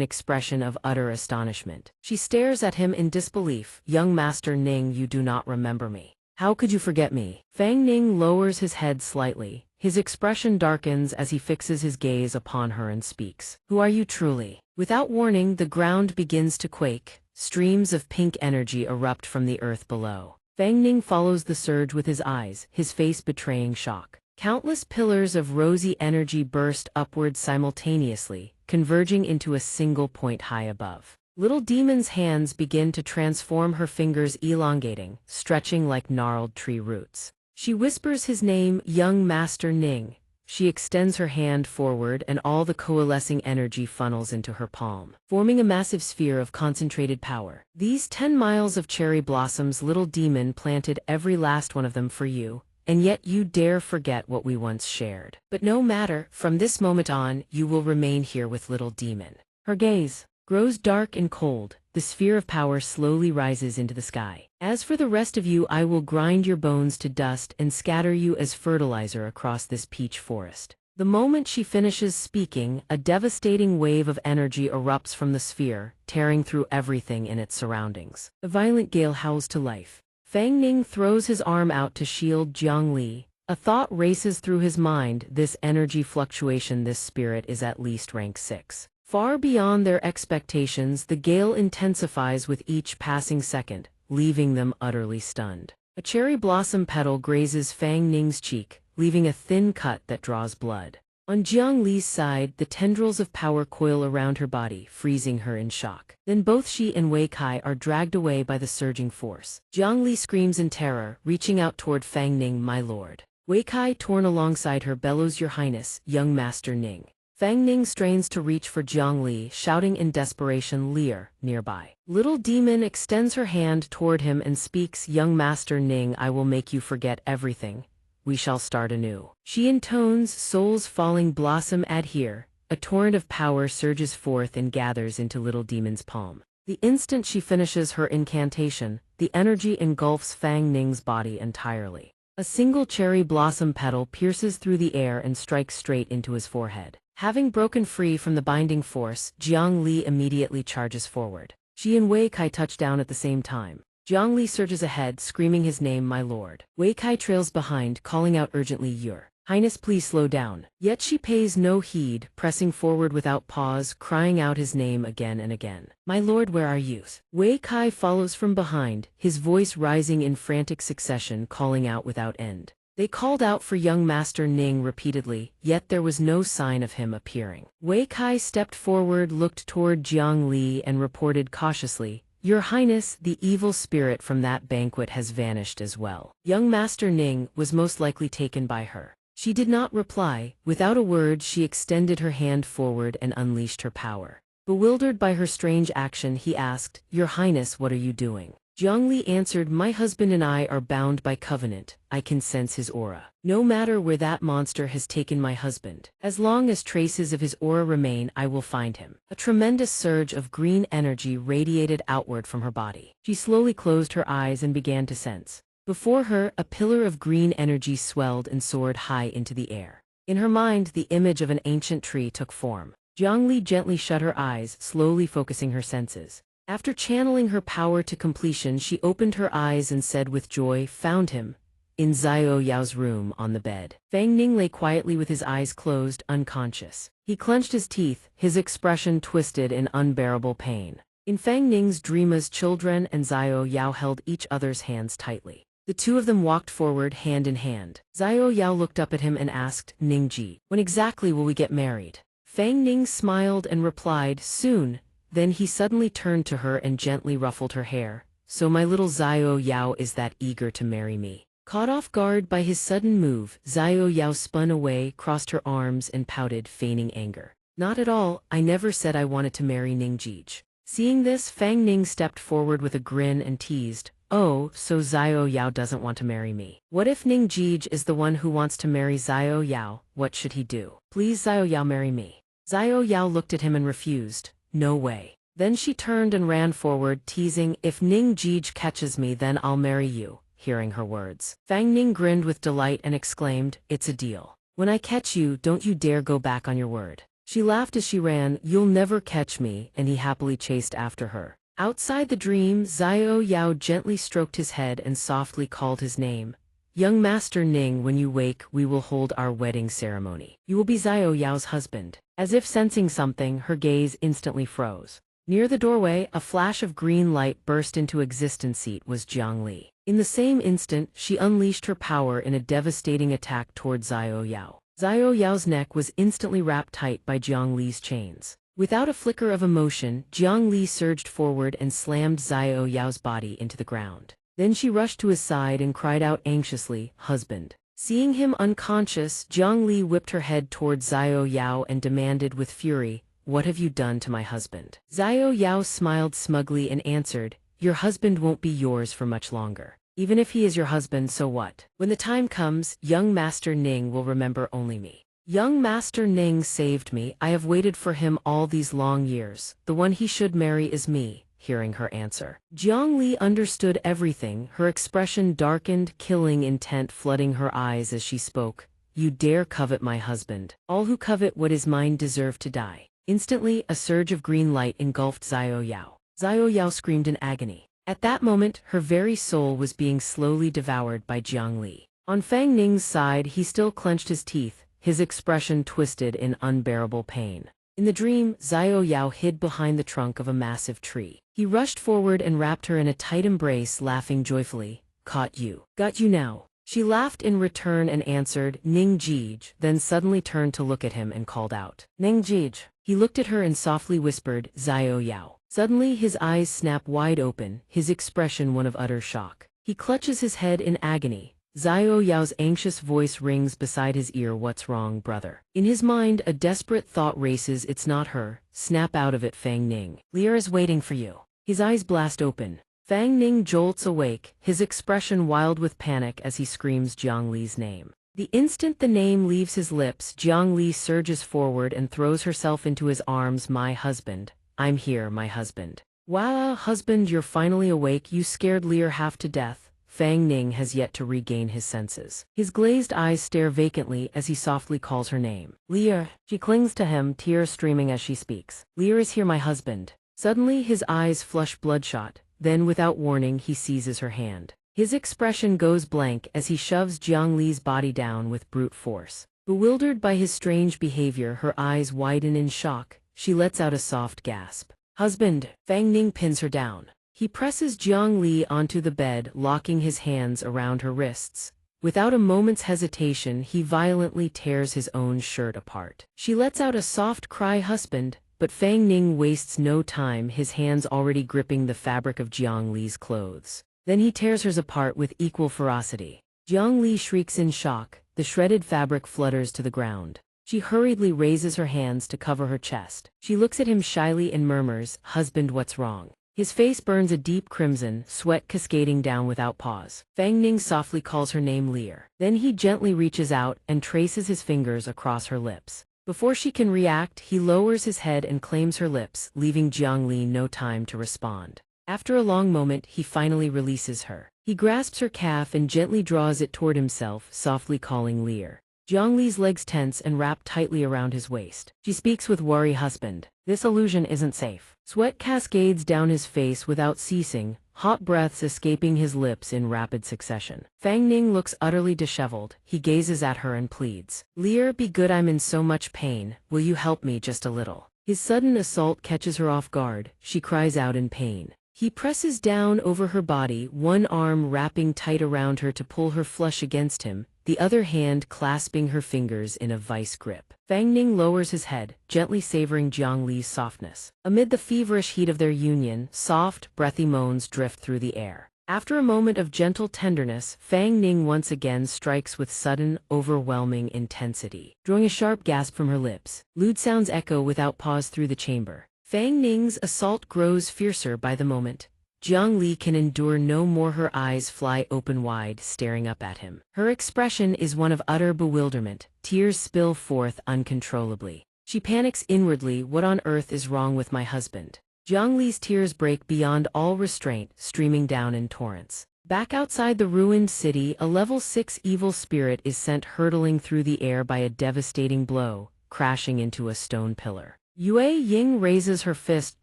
expression of utter astonishment. She stares at him in disbelief. "Young Master Ning, you do not remember me. How could you forget me?" Fang Ning lowers his head slightly. His expression darkens as he fixes his gaze upon her and speaks. "Who are you truly?" Without warning, the ground begins to quake. Streams of pink energy erupt from the earth below. Fang Ning follows the surge with his eyes, his face betraying shock. Countless pillars of rosy energy burst upward simultaneously, converging into a single point high above. Little Demon's hands begin to transform, her fingers elongating, stretching like gnarled tree roots. She whispers his name, "Young Master Ning." She extends her hand forward and all the coalescing energy funnels into her palm, forming a massive sphere of concentrated power. "These 10 miles of cherry blossoms, Little Demon, planted every last one of them for you, and yet you dare forget what we once shared. But no matter, from this moment on, you will remain here with Little Demon." Her gaze grows dark and cold. The sphere of power slowly rises into the sky. "As for the rest of you, I will grind your bones to dust and scatter you as fertilizer across this peach forest." The moment she finishes speaking, a devastating wave of energy erupts from the sphere, tearing through everything in its surroundings. A violent gale howls to life. Fang Ning throws his arm out to shield Jiang Li. A thought races through his mind. This energy fluctuation, this spirit is at least rank 6. Far beyond their expectations, the gale intensifies with each passing second, leaving them utterly stunned. A cherry blossom petal grazes Fang Ning's cheek, leaving a thin cut that draws blood. On Jiang Li's side, the tendrils of power coil around her body, freezing her in shock. Then both she and Wei Kai are dragged away by the surging force. Jiang Li screams in terror, reaching out toward Fang Ning. "My lord." Wei Kai, torn alongside her, bellows, "Your Highness, young Master Ning." Fang Ning strains to reach for Jiang Li, shouting in desperation, "Lear," nearby. Little Demon extends her hand toward him and speaks, "Young Master Ning, I will make you forget everything. We shall start anew." She intones, "Souls falling blossom adhere." A torrent of power surges forth and gathers into Little Demon's palm. The instant she finishes her incantation, the energy engulfs Fang Ning's body entirely. A single cherry blossom petal pierces through the air and strikes straight into his forehead. Having broken free from the binding force, Jiang Li immediately charges forward. She and Wei Kai touch down at the same time. Jiang Li surges ahead, screaming his name, "My lord." Wei Kai trails behind, calling out urgently, "Your Highness, please slow down." Yet she pays no heed, pressing forward without pause, crying out his name again and again. "My lord, where are you?" Wei Kai follows from behind, his voice rising in frantic succession, calling out without end. They called out for young Master Ning repeatedly, yet there was no sign of him appearing. Wei Kai stepped forward, looked toward Jiang Li and reported cautiously, "Your Highness, the evil spirit from that banquet has vanished as well." Young Master Ning was most likely taken by her. She did not reply. Without a word, she extended her hand forward and unleashed her power. Bewildered by her strange action, he asked, "Your Highness, what are you doing?" Jiang Li answered, "My husband and I are bound by covenant. I can sense his aura. No matter where that monster has taken my husband, as long as traces of his aura remain, I will find him." A tremendous surge of green energy radiated outward from her body. She slowly closed her eyes and began to sense. Before her, a pillar of green energy swelled and soared high into the air. In her mind, the image of an ancient tree took form. Jiang Li gently shut her eyes, slowly focusing her senses. After channeling her power to completion, she opened her eyes and said with joy, "Found him." In Xiao Yao's room, on the bed. Fang Ning lay quietly with his eyes closed, unconscious. He clenched his teeth, his expression twisted in unbearable pain. In Fang Ning's dream, as children and Xiao Yao held each other's hands tightly. The two of them walked forward hand in hand. Xiao Yao looked up at him and asked, "Ningji, when exactly will we get married?" Fang Ning smiled and replied, "Soon." Then he suddenly turned to her and gently ruffled her hair. "So my little Xiao Yao is that eager to marry me?" Caught off guard by his sudden move, Xiao Yao spun away, crossed her arms and pouted, feigning anger. "Not at all, I never said I wanted to marry Ningjij." Seeing this, Fang Ning stepped forward with a grin and teased, "Oh, so Xiao Yao doesn't want to marry me. What if Ningjij is the one who wants to marry Xiao Yao? What should he do? Please Xiao Yao marry me." Xiao Yao looked at him and refused. "No way." Then she turned and ran forward, teasing, "If Ningjij catches me, then I'll marry you." Hearing her words, Fang Ning grinned with delight and exclaimed, "It's a deal. When I catch you, don't you dare go back on your word." She laughed as she ran, "You'll never catch me," and he happily chased after her. Outside the dream, Xiao Yao gently stroked his head and softly called his name. "Young Master Ning, when you wake, we will hold our wedding ceremony. You will be Xiao Yao's husband." As if sensing something, her gaze instantly froze. Near the doorway, a flash of green light burst into existence. It was Jiang Li. In the same instant, she unleashed her power in a devastating attack toward Xiao Yao. Xiao Yao's neck was instantly wrapped tight by Jiang Li's chains. Without a flicker of emotion, Jiang Li surged forward and slammed Xiao Yao's body into the ground. Then she rushed to his side and cried out anxiously, "Husband." Seeing him unconscious, Jiang Li whipped her head toward Xiao Yao and demanded with fury, "What have you done to my husband?" Xiao Yao smiled smugly and answered, "Your husband won't be yours for much longer. Even if he is your husband, so what? When the time comes, young Master Ning will remember only me. Young Master Ning saved me. I have waited for him all these long years. The one he should marry is me." Hearing her answer, Jiang Li understood everything. Her expression darkened, killing intent flooding her eyes as she spoke. "You dare covet my husband. All who covet what is mine deserve to die." Instantly, a surge of green light engulfed Xiao Yao. Xiao Yao screamed in agony. At that moment, her very soul was being slowly devoured by Jiang Li. On Fang Ning's side, he still clenched his teeth, his expression twisted in unbearable pain. In the dream, Xiao Yao hid behind the trunk of a massive tree. He rushed forward and wrapped her in a tight embrace, laughing joyfully. "Caught you. Got you now." She laughed in return and answered, "Ningjij," then suddenly turned to look at him and called out, "Ningjij." He looked at her and softly whispered, "Xiao Yao." Suddenly his eyes snap wide open, his expression one of utter shock. He clutches his head in agony. Xiao Yao's anxious voice rings beside his ear, "What's wrong, brother?" In his mind, a desperate thought races, "It's not her. Snap out of it, Fang Ning. Lear is waiting for you." His eyes blast open. Fang Ning jolts awake, his expression wild with panic as he screams Jiang Li's name. The instant the name leaves his lips, Jiang Li surges forward and throws herself into his arms. "My husband. I'm here, my husband." "Wow, husband, you're finally awake. You scared Lear half to death." Fang Ning has yet to regain his senses. His glazed eyes stare vacantly as he softly calls her name. "Lear." She clings to him, tears streaming as she speaks. "Lear is here, my husband." Suddenly his eyes flush bloodshot. Then without warning he seizes her hand. His expression goes blank as he shoves Jiang Li's body down with brute force. Bewildered by his strange behavior, her eyes widen in shock. She lets out a soft gasp. "Husband!" Fang Ning pins her down. He presses Jiang Li onto the bed, locking his hands around her wrists. Without a moment's hesitation, he violently tears his own shirt apart. She lets out a soft cry, "Husband," but Fang Ning wastes no time, his hands already gripping the fabric of Jiang Li's clothes. Then he tears hers apart with equal ferocity. Jiang Li shrieks in shock, the shredded fabric flutters to the ground. She hurriedly raises her hands to cover her chest. She looks at him shyly and murmurs, "Husband, what's wrong?" His face burns a deep crimson, sweat cascading down without pause. Fang Ning softly calls her name, Lear. Then he gently reaches out and traces his fingers across her lips. Before she can react, he lowers his head and claims her lips, leaving Jiang Li no time to respond. After a long moment, he finally releases her. He grasps her calf and gently draws it toward himself, softly calling Lear. Jiang Li's legs tense and wrap tightly around his waist. She speaks with worry, "Husband, this illusion isn't safe." Sweat cascades down his face without ceasing, hot breaths escaping his lips in rapid succession. Fang Ning looks utterly disheveled. He gazes at her and pleads, "Lear, be good, I'm in so much pain. Will you help me just a little?" His sudden assault catches her off guard. She cries out in pain. He presses down over her body, one arm wrapping tight around her to pull her flush against him, the other hand clasping her fingers in a vice grip. Fang Ning lowers his head, gently savoring Jiang Li's softness. Amid the feverish heat of their union, soft, breathy moans drift through the air. After a moment of gentle tenderness, Fang Ning once again strikes with sudden, overwhelming intensity. Drawing a sharp gasp from her lips, lewd sounds echo without pause through the chamber. Fang Ning's assault grows fiercer by the moment. Jiang Li can endure no more, her eyes fly open wide, staring up at him. Her expression is one of utter bewilderment, tears spill forth uncontrollably. She panics inwardly, "What on earth is wrong with my husband?" Jiang Li's tears break beyond all restraint, streaming down in torrents. Back outside the ruined city, a level 6 evil spirit is sent hurtling through the air by a devastating blow, crashing into a stone pillar. Yue Ying raises her fist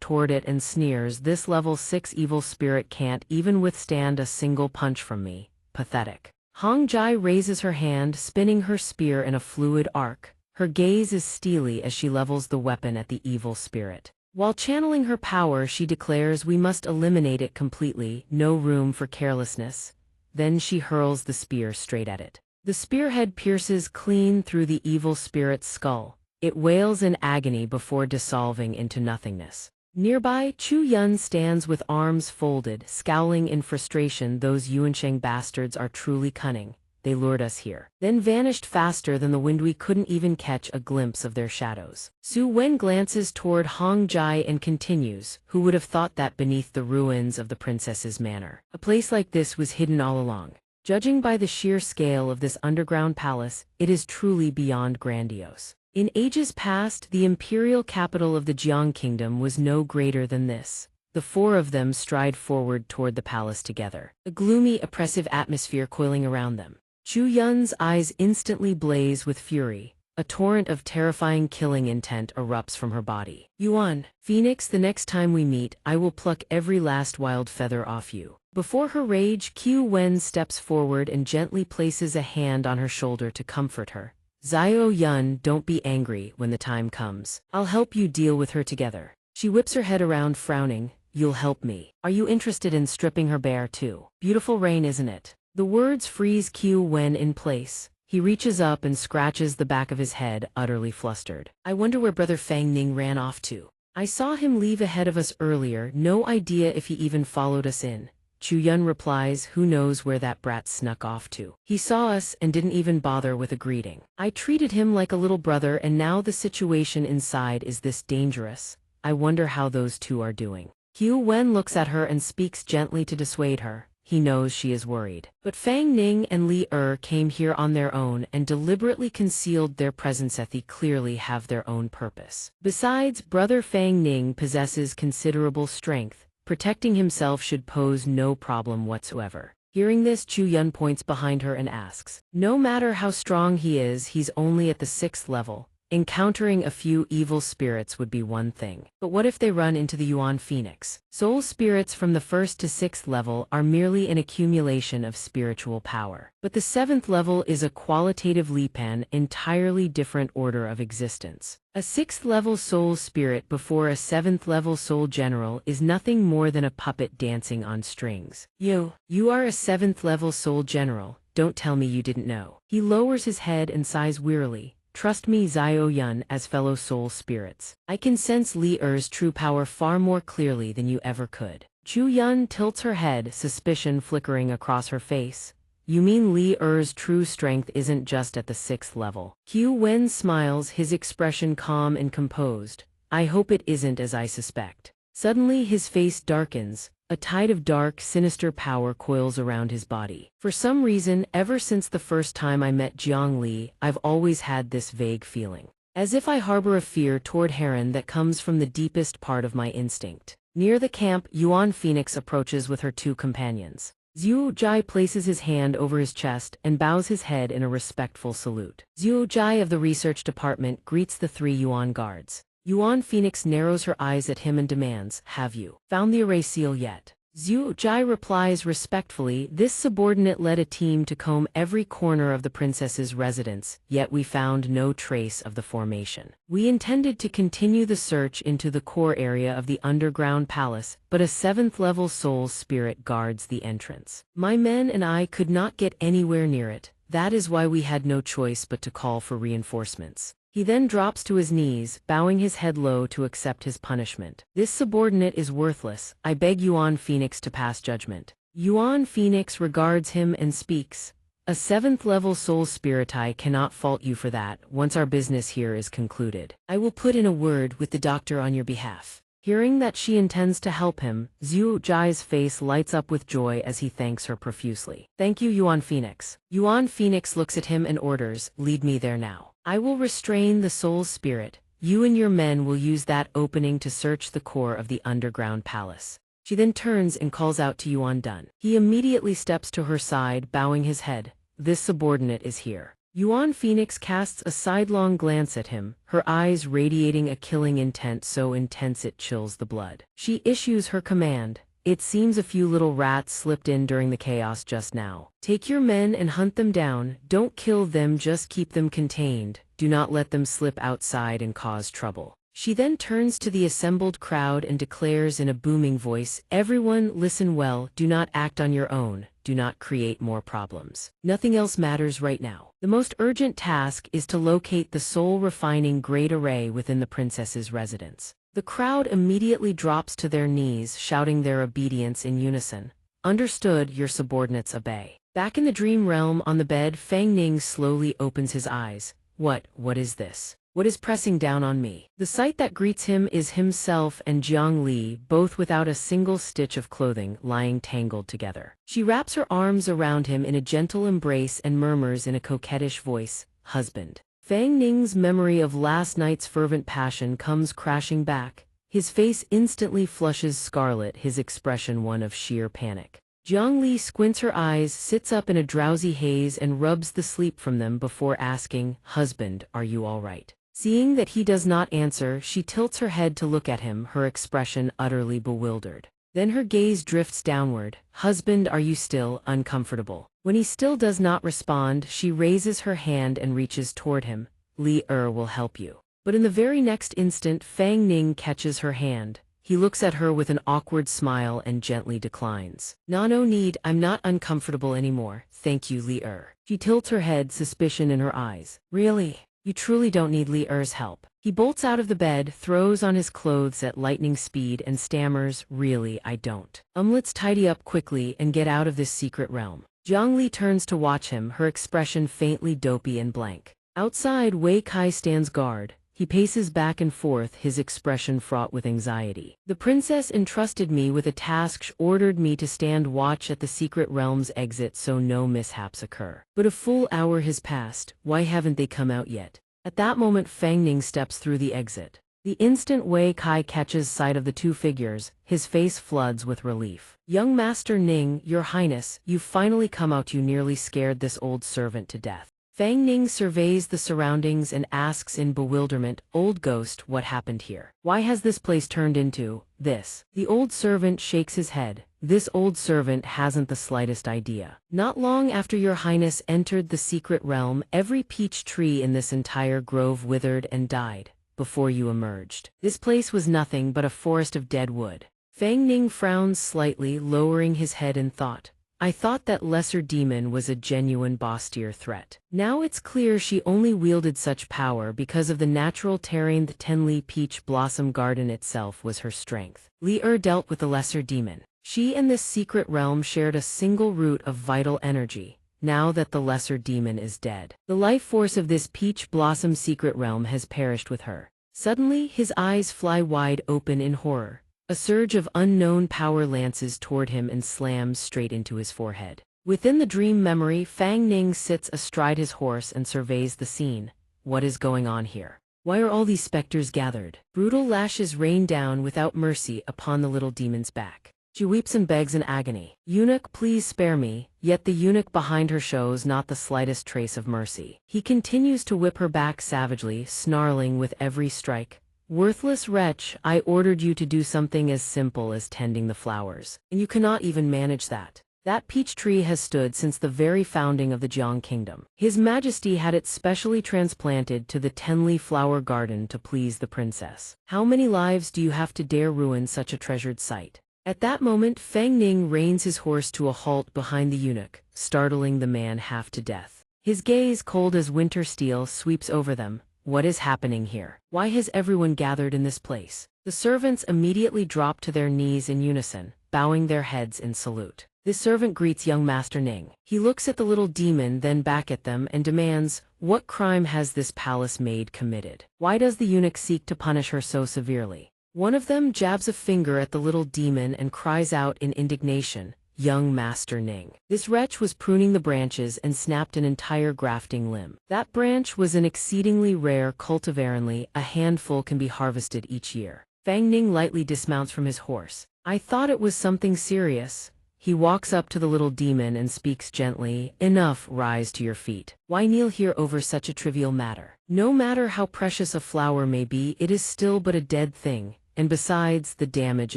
toward it and sneers, "This level 6 evil spirit can't even withstand a single punch from me. Pathetic." Hong Jai raises her hand, spinning her spear in a fluid arc. Her gaze is steely as she levels the weapon at the evil spirit. While channeling her power, she declares, "We must eliminate it completely, no room for carelessness." Then she hurls the spear straight at it. The spearhead pierces clean through the evil spirit's skull. It wails in agony before dissolving into nothingness. Nearby, Chu Yun stands with arms folded, scowling in frustration. "Those Yuansheng bastards are truly cunning. They lured us here, then vanished faster than the wind. We couldn't even catch a glimpse of their shadows." Su Wen glances toward Hong Jai and continues, "Who would have thought that beneath the ruins of the princess's manor, a place like this was hidden all along? Judging by the sheer scale of this underground palace, it is truly beyond grandiose. In ages past, the imperial capital of the Jiang kingdom was no greater than this." The four of them stride forward toward the palace together, a gloomy, oppressive atmosphere coiling around them. Chu Yun's eyes instantly blaze with fury. A torrent of terrifying killing intent erupts from her body. "Yuan, Phoenix, the next time we meet, I will pluck every last wild feather off you." Before her rage, Qiu Wen steps forward and gently places a hand on her shoulder to comfort her. "Zio Yun, don't be angry. When the time comes, I'll help you deal with her together." She whips her head around, frowning. "You'll help me? Are you interested in stripping her bare too? Beautiful rain, isn't it?" The words freeze Qiu Wen in place. He reaches up and scratches the back of his head, utterly flustered. "I wonder where Brother Fang Ning ran off to. I saw him leave ahead of us earlier, no idea if he even followed us in." Chu Yun replies, "Who knows where that brat snuck off to? He saw us and didn't even bother with a greeting. I treated him like a little brother, and now the situation inside is this dangerous. I wonder how those two are doing." Qiu Wen looks at her and speaks gently to dissuade her. He knows she is worried. But Fang Ning and Li came here on their own and deliberately concealed their presence. They clearly have their own purpose. Besides, Brother Fang Ning possesses considerable strength. Protecting himself should pose no problem whatsoever. Hearing this, Chu Yun points behind her and asks, "No matter how strong he is, he's only at the 6th level. Encountering a few evil spirits would be one thing. But what if they run into the Yuan Phoenix? Soul spirits from the 1st to 6th level are merely an accumulation of spiritual power. But the 7th level is a qualitative leap, an entirely different order of existence. A 6th level soul spirit before a 7th level soul general is nothing more than a puppet dancing on strings. You are a 7th level soul general. don't tell me you didn't know. He lowers his head and sighs wearily. Trust me, Zio Yun, as fellow soul spirits. I can sense Li Er's true power far more clearly than you ever could. Chu Yun tilts her head, suspicion flickering across her face. You mean Li Er's true strength isn't just at the 6th level? Q Wen smiles, his expression calm and composed. I hope it isn't as I suspect. Suddenly his face darkens. A tide of dark, sinister power coils around his body. For some reason, ever since the first time I met Jiang Li, I've always had this vague feeling. As if I harbor a fear toward Heron that comes from the deepest part of my instinct. Near the camp, Yuan Phoenix approaches with her 2 companions. Zhuo Jai places his hand over his chest and bows his head in a respectful salute. Zhuo Jai of the research department greets the 3 Yuan guards. Yuan Phoenix narrows her eyes at him and demands, have you found the array seal yet? Zhuo Jai replies respectfully, this subordinate led a team to comb every corner of the princess's residence, yet we found no trace of the formation. We intended to continue the search into the core area of the underground palace, but a 7th-level soul spirit guards the entrance. My men and I could not get anywhere near it. That is why we had no choice but to call for reinforcements. He then drops to his knees, bowing his head low to accept his punishment. This subordinate is worthless. I beg Yuan Phoenix to pass judgment. Yuan Phoenix regards him and speaks. A 7th-level soul spirit, I cannot fault you for that. Once our business here is concluded, I will put in a word with the doctor on your behalf. Hearing that she intends to help him, Zhuo Jai's face lights up with joy as he thanks her profusely. Thank you, Yuan Phoenix. Yuan Phoenix looks at him and orders, lead me there now. I will restrain the soul spirit. You and your men will use that opening to search the core of the underground palace. She then turns and calls out to Yuan Dun. He immediately steps to her side, bowing his head. This subordinate is here. Yuan Phoenix casts a sidelong glance at him, her eyes radiating a killing intent so intense it chills the blood. She issues her command. It seems a few little rats slipped in during the chaos just now. Take your men and hunt them down. Don't kill them, just keep them contained. Do not let them slip outside and cause trouble. She then turns to the assembled crowd and declares in a booming voice, everyone listen well, do not act on your own. Do not create more problems. Nothing else matters right now. The most urgent task is to locate the soul-refining great array within the princess's residence. The crowd immediately drops to their knees, shouting their obedience in unison. Understood, your subordinates obey. Back in the dream realm on the bed, Fang Ning slowly opens his eyes. What is this? What is pressing down on me? The sight that greets him is himself and Jiang Li, both without a single stitch of clothing, lying tangled together. She wraps her arms around him in a gentle embrace and murmurs in a coquettish voice, husband. Fang Ning's memory of last night's fervent passion comes crashing back. His face instantly flushes scarlet, his expression one of sheer panic. Jiang Li squints her eyes, sits up in a drowsy haze and rubs the sleep from them before asking, husband, are you all right? Seeing that he does not answer, she tilts her head to look at him, her expression utterly bewildered. Then her gaze drifts downward. Husband, are you still uncomfortable? When he still does not respond, she raises her hand and reaches toward him. Li Er will help you. But in the very next instant, Fang Ning catches her hand. He looks at her with an awkward smile and gently declines. No need, I'm not uncomfortable anymore. Thank you, Li Er. She tilts her head, suspicion in her eyes. Really? You truly don't need Li Er's help. He bolts out of the bed, throws on his clothes at lightning speed and stammers, really, I don't. Let's tidy up quickly and get out of this secret realm. Jiang Li turns to watch him, her expression faintly dopey and blank. Outside, Wei Kai stands guard. He paces back and forth, his expression fraught with anxiety. The princess entrusted me with a task, ordered me to stand watch at the secret realm's exit so no mishaps occur. But a full hour has passed, why haven't they come out yet? At that moment Fang Ning steps through the exit. The instant Wei Kai catches sight of the two figures, his face floods with relief. Young Master Ning, your highness, you've finally come out. You nearly scared this old servant to death. Fang Ning surveys the surroundings and asks in bewilderment, old ghost, what happened here? Why has this place turned into this? The old servant shakes his head. This old servant hasn't the slightest idea. Not long after your highness entered the secret realm, every peach tree in this entire grove withered and died before you emerged. This place was nothing but a forest of dead wood. Fang Ning frowns slightly, lowering his head in thought. I thought that lesser demon was a genuine boss-tier threat. Now it's clear she only wielded such power because of the natural terrain. The Tenli Peach Blossom Garden itself was her strength. Li dealt with the lesser demon. She and this secret realm shared a single root of vital energy. Now that the lesser demon is dead, the life force of this Peach Blossom secret realm has perished with her. Suddenly, his eyes fly wide open in horror. A surge of unknown power lances toward him and slams straight into his forehead. Within the dream memory, Fang Ning sits astride his horse and surveys the scene. What is going on here? Why are all these specters gathered? Brutal lashes rain down without mercy upon the little demon's back. She weeps and begs in agony. Eunuch, please spare me. Yet the eunuch behind her shows not the slightest trace of mercy. He continues to whip her back savagely, snarling with every strike. Worthless wretch, I ordered you to do something as simple as tending the flowers, and you cannot even manage that. That peach tree has stood since the very founding of the Jiang Kingdom. His Majesty had it specially transplanted to the Tenli Flower Garden to please the princess. How many lives do you have to dare ruin such a treasured site? At that moment, Fang Ning reins his horse to a halt behind the eunuch, startling the man half to death. His gaze, cold as winter steel, sweeps over them. What is happening here? Why has everyone gathered in this place? The servants immediately drop to their knees in unison, bowing their heads in salute. This servant greets young Master Ning. He looks at the little demon, then back at them, and demands, what crime has this palace maid committed? Why does the eunuch seek to punish her so severely? One of them jabs a finger at the little demon and cries out in indignation, young Master Ning. This wretch was pruning the branches and snapped an entire grafting limb. That branch was an exceedingly rare cultivaronly, a handful can be harvested each year. Fang Ning lightly dismounts from his horse. I thought it was something serious. He walks up to the little demon and speaks gently, enough, rise to your feet. Why kneel here over such a trivial matter? No matter how precious a flower may be, it is still but a dead thing. And besides, the damage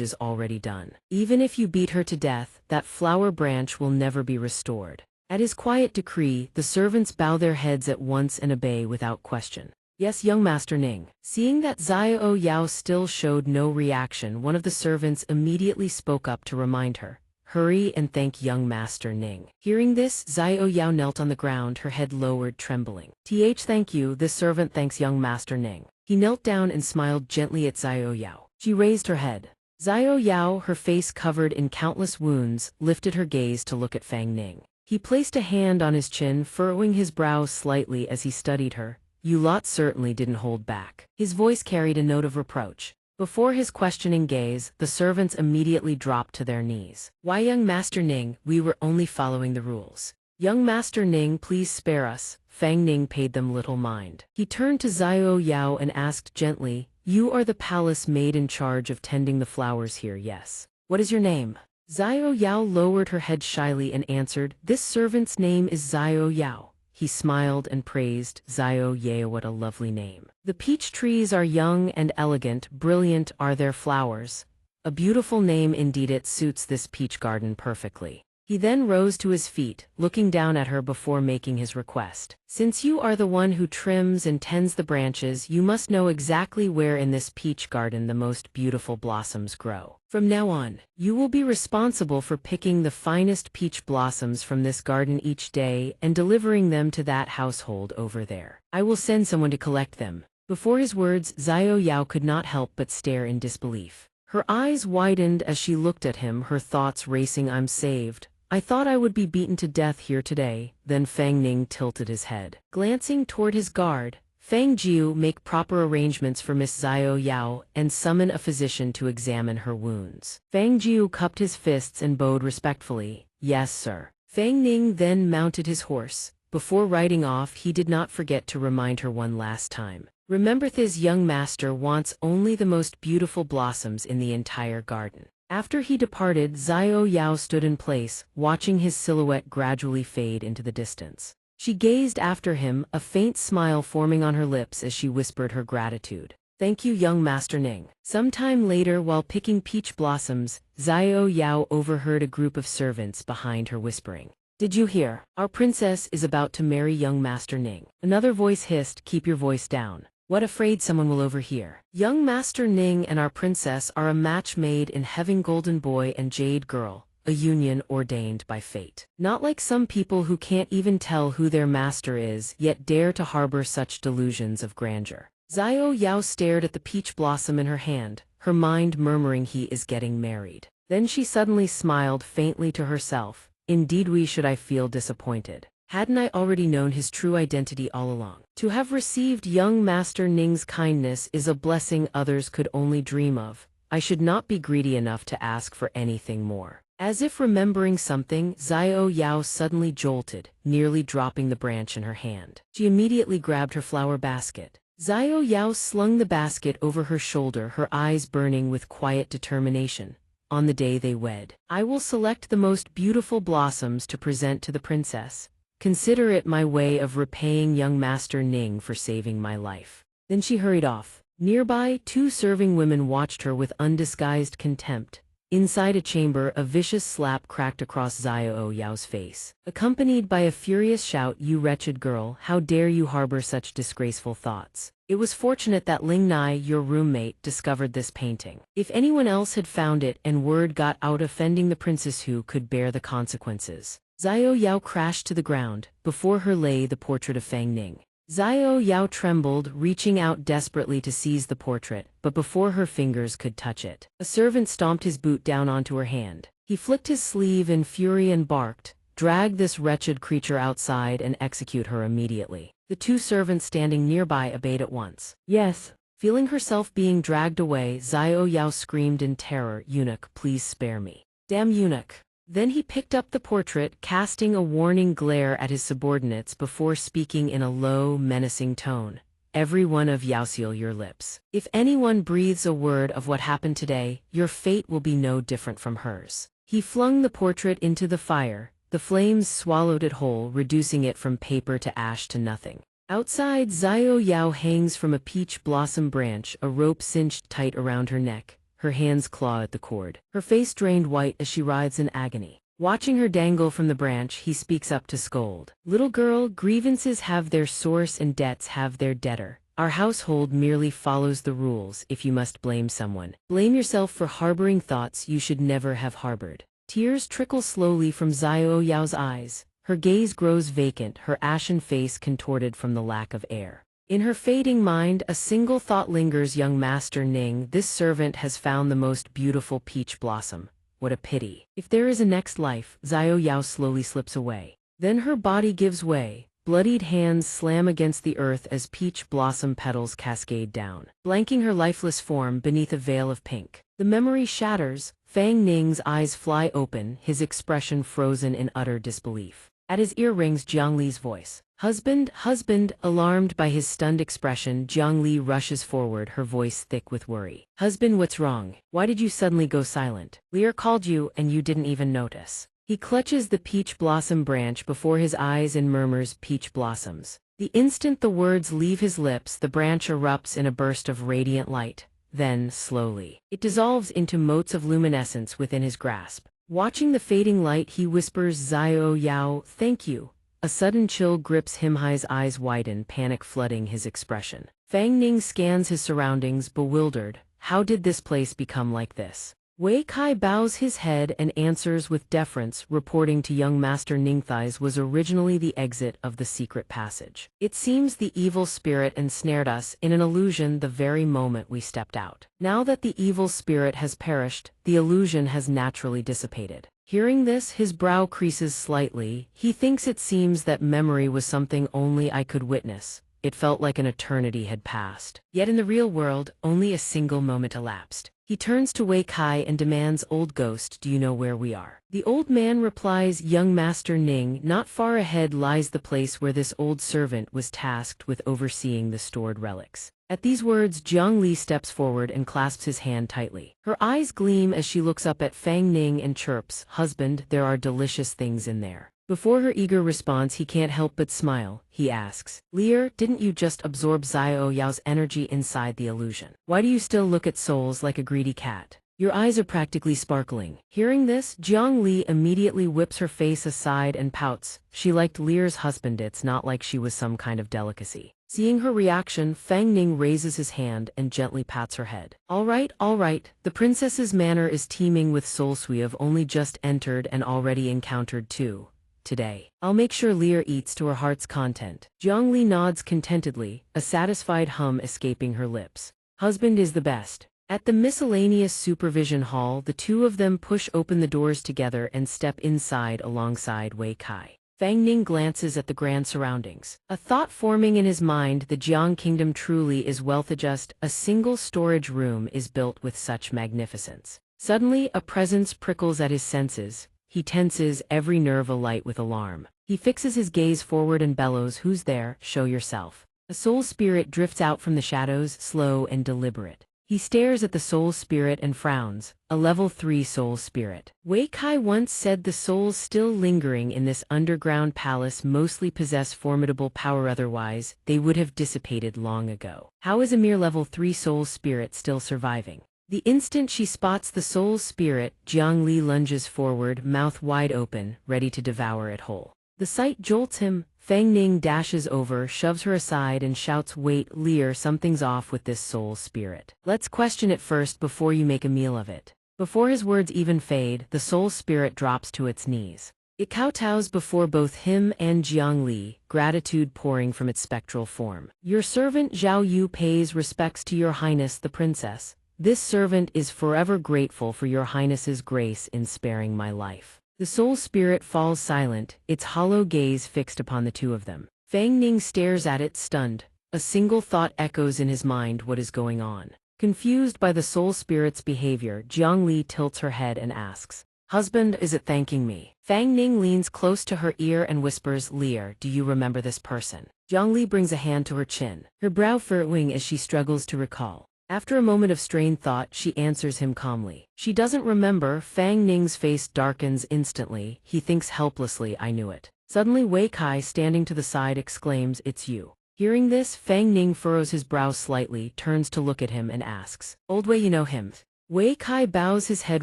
is already done. Even if you beat her to death, that flower branch will never be restored. At his quiet decree, the servants bow their heads at once and obey without question. Yes, young Master Ning. Seeing that Xiao Yao still showed no reaction, one of the servants immediately spoke up to remind her. Hurry and thank young Master Ning. Hearing this, Xiao Yao knelt on the ground, her head lowered, trembling. Thank you, this servant thanks young Master Ning. He knelt down and smiled gently at Xiao Yao. She raised her head. Xiao Yao, her face covered in countless wounds, lifted her gaze to look at Fang Ning. He placed a hand on his chin, furrowing his brows slightly as he studied her. You lot certainly didn't hold back. His voice carried a note of reproach. Before his questioning gaze, the servants immediately dropped to their knees. Why, young Master Ning, we were only following the rules. Young Master Ning, please spare us. Fang Ning paid them little mind. He turned to Xiao Yao and asked gently, you are the palace maid in charge of tending the flowers here, yes? What is your name? Xiao Yao lowered her head shyly and answered, this servant's name is Xiao Yao. He smiled and praised, Xiao Yao, what a lovely name. The peach trees are young and elegant, brilliant are their flowers. A beautiful name indeed, it suits this peach garden perfectly. He then rose to his feet, looking down at her before making his request. Since you are the one who trims and tends the branches, you must know exactly where in this peach garden the most beautiful blossoms grow. From now on, you will be responsible for picking the finest peach blossoms from this garden each day and delivering them to that household over there. I will send someone to collect them. Before his words, Xiao Yao could not help but stare in disbelief. Her eyes widened as she looked at him, her thoughts racing. I'm saved. I thought I would be beaten to death here today. Then Fang Ning tilted his head. Glancing toward his guard, Fang Jiu, make proper arrangements for Miss Xiao Yao and summon a physician to examine her wounds. Fang Jiu cupped his fists and bowed respectfully. Yes, sir. Fang Ning then mounted his horse. Before riding off, he did not forget to remind her one last time. Remember, this young master wants only the most beautiful blossoms in the entire garden. After he departed, Xiao Yao stood in place, watching his silhouette gradually fade into the distance. She gazed after him, a faint smile forming on her lips as she whispered her gratitude. Thank you, young Master Ning. Sometime later, while picking peach blossoms, Xiao Yao overheard a group of servants behind her whispering. Did you hear? Our princess is about to marry young Master Ning. Another voice hissed, keep your voice down. What, afraid someone will overhear? Young Master Ning and our princess are a match made in heaven. Golden boy and jade girl, a union ordained by fate. Not like some people who can't even tell who their master is, yet dare to harbor such delusions of grandeur. Xiao Yao stared at the peach blossom in her hand, her mind murmuring he is getting married. Then she suddenly smiled faintly to herself. Indeed, why should I feel disappointed? Hadn't I already known his true identity all along? To have received young Master Ning's kindness is a blessing others could only dream of. I should not be greedy enough to ask for anything more. As if remembering something, Xiao Yao suddenly jolted, nearly dropping the branch in her hand. She immediately grabbed her flower basket. Xiao Yao slung the basket over her shoulder, her eyes burning with quiet determination. On the day they wed, I will select the most beautiful blossoms to present to the princess. Consider it my way of repaying young Master Ning for saving my life. Then she hurried off. Nearby, 2 serving women watched her with undisguised contempt. Inside a chamber, a vicious slap cracked across Xiao Yao's face, accompanied by a furious shout, "You wretched girl, how dare you harbor such disgraceful thoughts?" It was fortunate that Ling Nai, your roommate, discovered this painting. If anyone else had found it and word got out offending the princess, who could bear the consequences? Xiao Yao crashed to the ground. Before her lay the portrait of Fang Ning. Xiao Yao trembled, reaching out desperately to seize the portrait, but before her fingers could touch it, a servant stomped his boot down onto her hand. He flicked his sleeve in fury and barked, "Drag this wretched creature outside and execute her immediately." The 2 servants standing nearby obeyed at once. "Yes." Feeling herself being dragged away, Xiao Yao screamed in terror, "Eunuch, please spare me." "Damn eunuch." Then he picked up the portrait, casting a warning glare at his subordinates before speaking in a low, menacing tone. "Every one of you seal your lips. If anyone breathes a word of what happened today, your fate will be no different from hers." He flung the portrait into the fire. The flames swallowed it whole, reducing it from paper to ash to nothing. Outside, Xiao Yao hangs from a peach blossom branch, a rope cinched tight around her neck. Her hands claw at the cord. Her face drained white as she writhes in agony. Watching her dangle from the branch, he speaks up to scold. "Little girl, grievances have their source and debts have their debtor. Our household merely follows the rules. If you must blame someone, blame yourself for harboring thoughts you should never have harbored." Tears trickle slowly from Xiao Yao's eyes. Her gaze grows vacant, her ashen face contorted from the lack of air. In her fading mind, a single thought lingers, "Young Master Ning, this servant has found the most beautiful peach blossom. What a pity. If there is a next life." Xiao Yao slowly slips away. Then her body gives way. Bloodied hands slam against the earth as peach blossom petals cascade down, blanking her lifeless form beneath a veil of pink. The memory shatters. Fang Ning's eyes fly open, his expression frozen in utter disbelief. At his ear rings Jiang Li's voice. "Husband, husband!" Alarmed by his stunned expression, Jiang Li rushes forward, her voice thick with worry. "Husband, what's wrong? Why did you suddenly go silent? Lear called you and you didn't even notice." He clutches the peach blossom branch before his eyes and murmurs, "Peach blossoms." The instant the words leave his lips, the branch erupts in a burst of radiant light. Then, slowly, it dissolves into motes of luminescence within his grasp. Watching the fading light, he whispers, "Xiao Yao, thank you." A sudden chill grips him, his eyes widen, panic flooding his expression. Fang Ning scans his surroundings, bewildered. How did this place become like this? Wei Kai bows his head and answers with deference, reporting to young Master Ningthais was originally the exit of the secret passage. It seems the evil spirit ensnared us in an illusion the very moment we stepped out. Now that the evil spirit has perished, the illusion has naturally dissipated. Hearing this, his brow creases slightly. He thinks it seems that memory was something only I could witness. It felt like an eternity had passed. Yet in the real world, only a single moment elapsed. He turns to Wei Kai and demands, "Old ghost, do you know where we are?" The old man replies, "Young Master Ning, not far ahead lies the place where this old servant was tasked with overseeing the stored relics." At these words, Jiang Li steps forward and clasps his hand tightly. Her eyes gleam as she looks up at Fang Ning and chirps, "Husband, there are delicious things in there." Before her eager response, he can't help but smile. He asks, "Lear, didn't you just absorb Xiao Yao's energy inside the illusion? Why do you still look at souls like a greedy cat? Your eyes are practically sparkling." Hearing this, Jiang Li immediately whips her face aside and pouts. She liked Lear's husband, it's not like she was some kind of delicacy. Seeing her reaction, Fang Ning raises his hand and gently pats her head. All right, the princess's manor is teeming with souls we have only just entered and already encountered too. Today, I'll make sure Lear eats to her heart's content. Jiang Li nods contentedly, a satisfied hum escaping her lips. Husband is the best. At the miscellaneous supervision hall, the two of them push open the doors together and step inside alongside Wei Kai. Fang Ning glances at the grand surroundings. A thought forming in his mind, the Jiang kingdom truly is wealth-adjust. A single storage room is built with such magnificence. Suddenly, a presence prickles at his senses. He tenses, every nerve alight with alarm. He fixes his gaze forward and bellows, "Who's there? Show yourself." A soul spirit drifts out from the shadows, slow and deliberate. He stares at the soul spirit and frowns, a level 3 soul spirit. Wei Kai once said the souls still lingering in this underground palace mostly possess formidable power, otherwise they would have dissipated long ago. How is a mere level 3 soul spirit still surviving? The instant she spots the soul spirit, Jiang Li lunges forward, mouth wide open, ready to devour it whole. The sight jolts him. Fang Ning dashes over, shoves her aside and shouts, "Wait, Lear, something's off with this soul spirit. Let's question it first before you make a meal of it." Before his words even fade, the soul spirit drops to its knees. It kowtows before both him and Jiang Li, gratitude pouring from its spectral form. "Your servant Zhao Yu pays respects to your highness the princess. This servant is forever grateful for your highness's grace in sparing my life." The soul spirit falls silent, its hollow gaze fixed upon the two of them. Fang Ning stares at it, stunned. A single thought echoes in his mind: what is going on? Confused by the soul spirit's behavior, Jiang Li tilts her head and asks, "Husband, is it thanking me?" Fang Ning leans close to her ear and whispers, "Lear, do you remember this person?" Jiang Li brings a hand to her chin, her brow furrowing as she struggles to recall. After a moment of strained thought, she answers him calmly. She doesn't remember. Fang Ning's face darkens instantly. He thinks helplessly, "I knew it." Suddenly Wei Kai, standing to the side, exclaims, "It's you." Hearing this, Fang Ning furrows his brow slightly, turns to look at him and asks, "Old Wei, you know him?" Wei Kai bows his head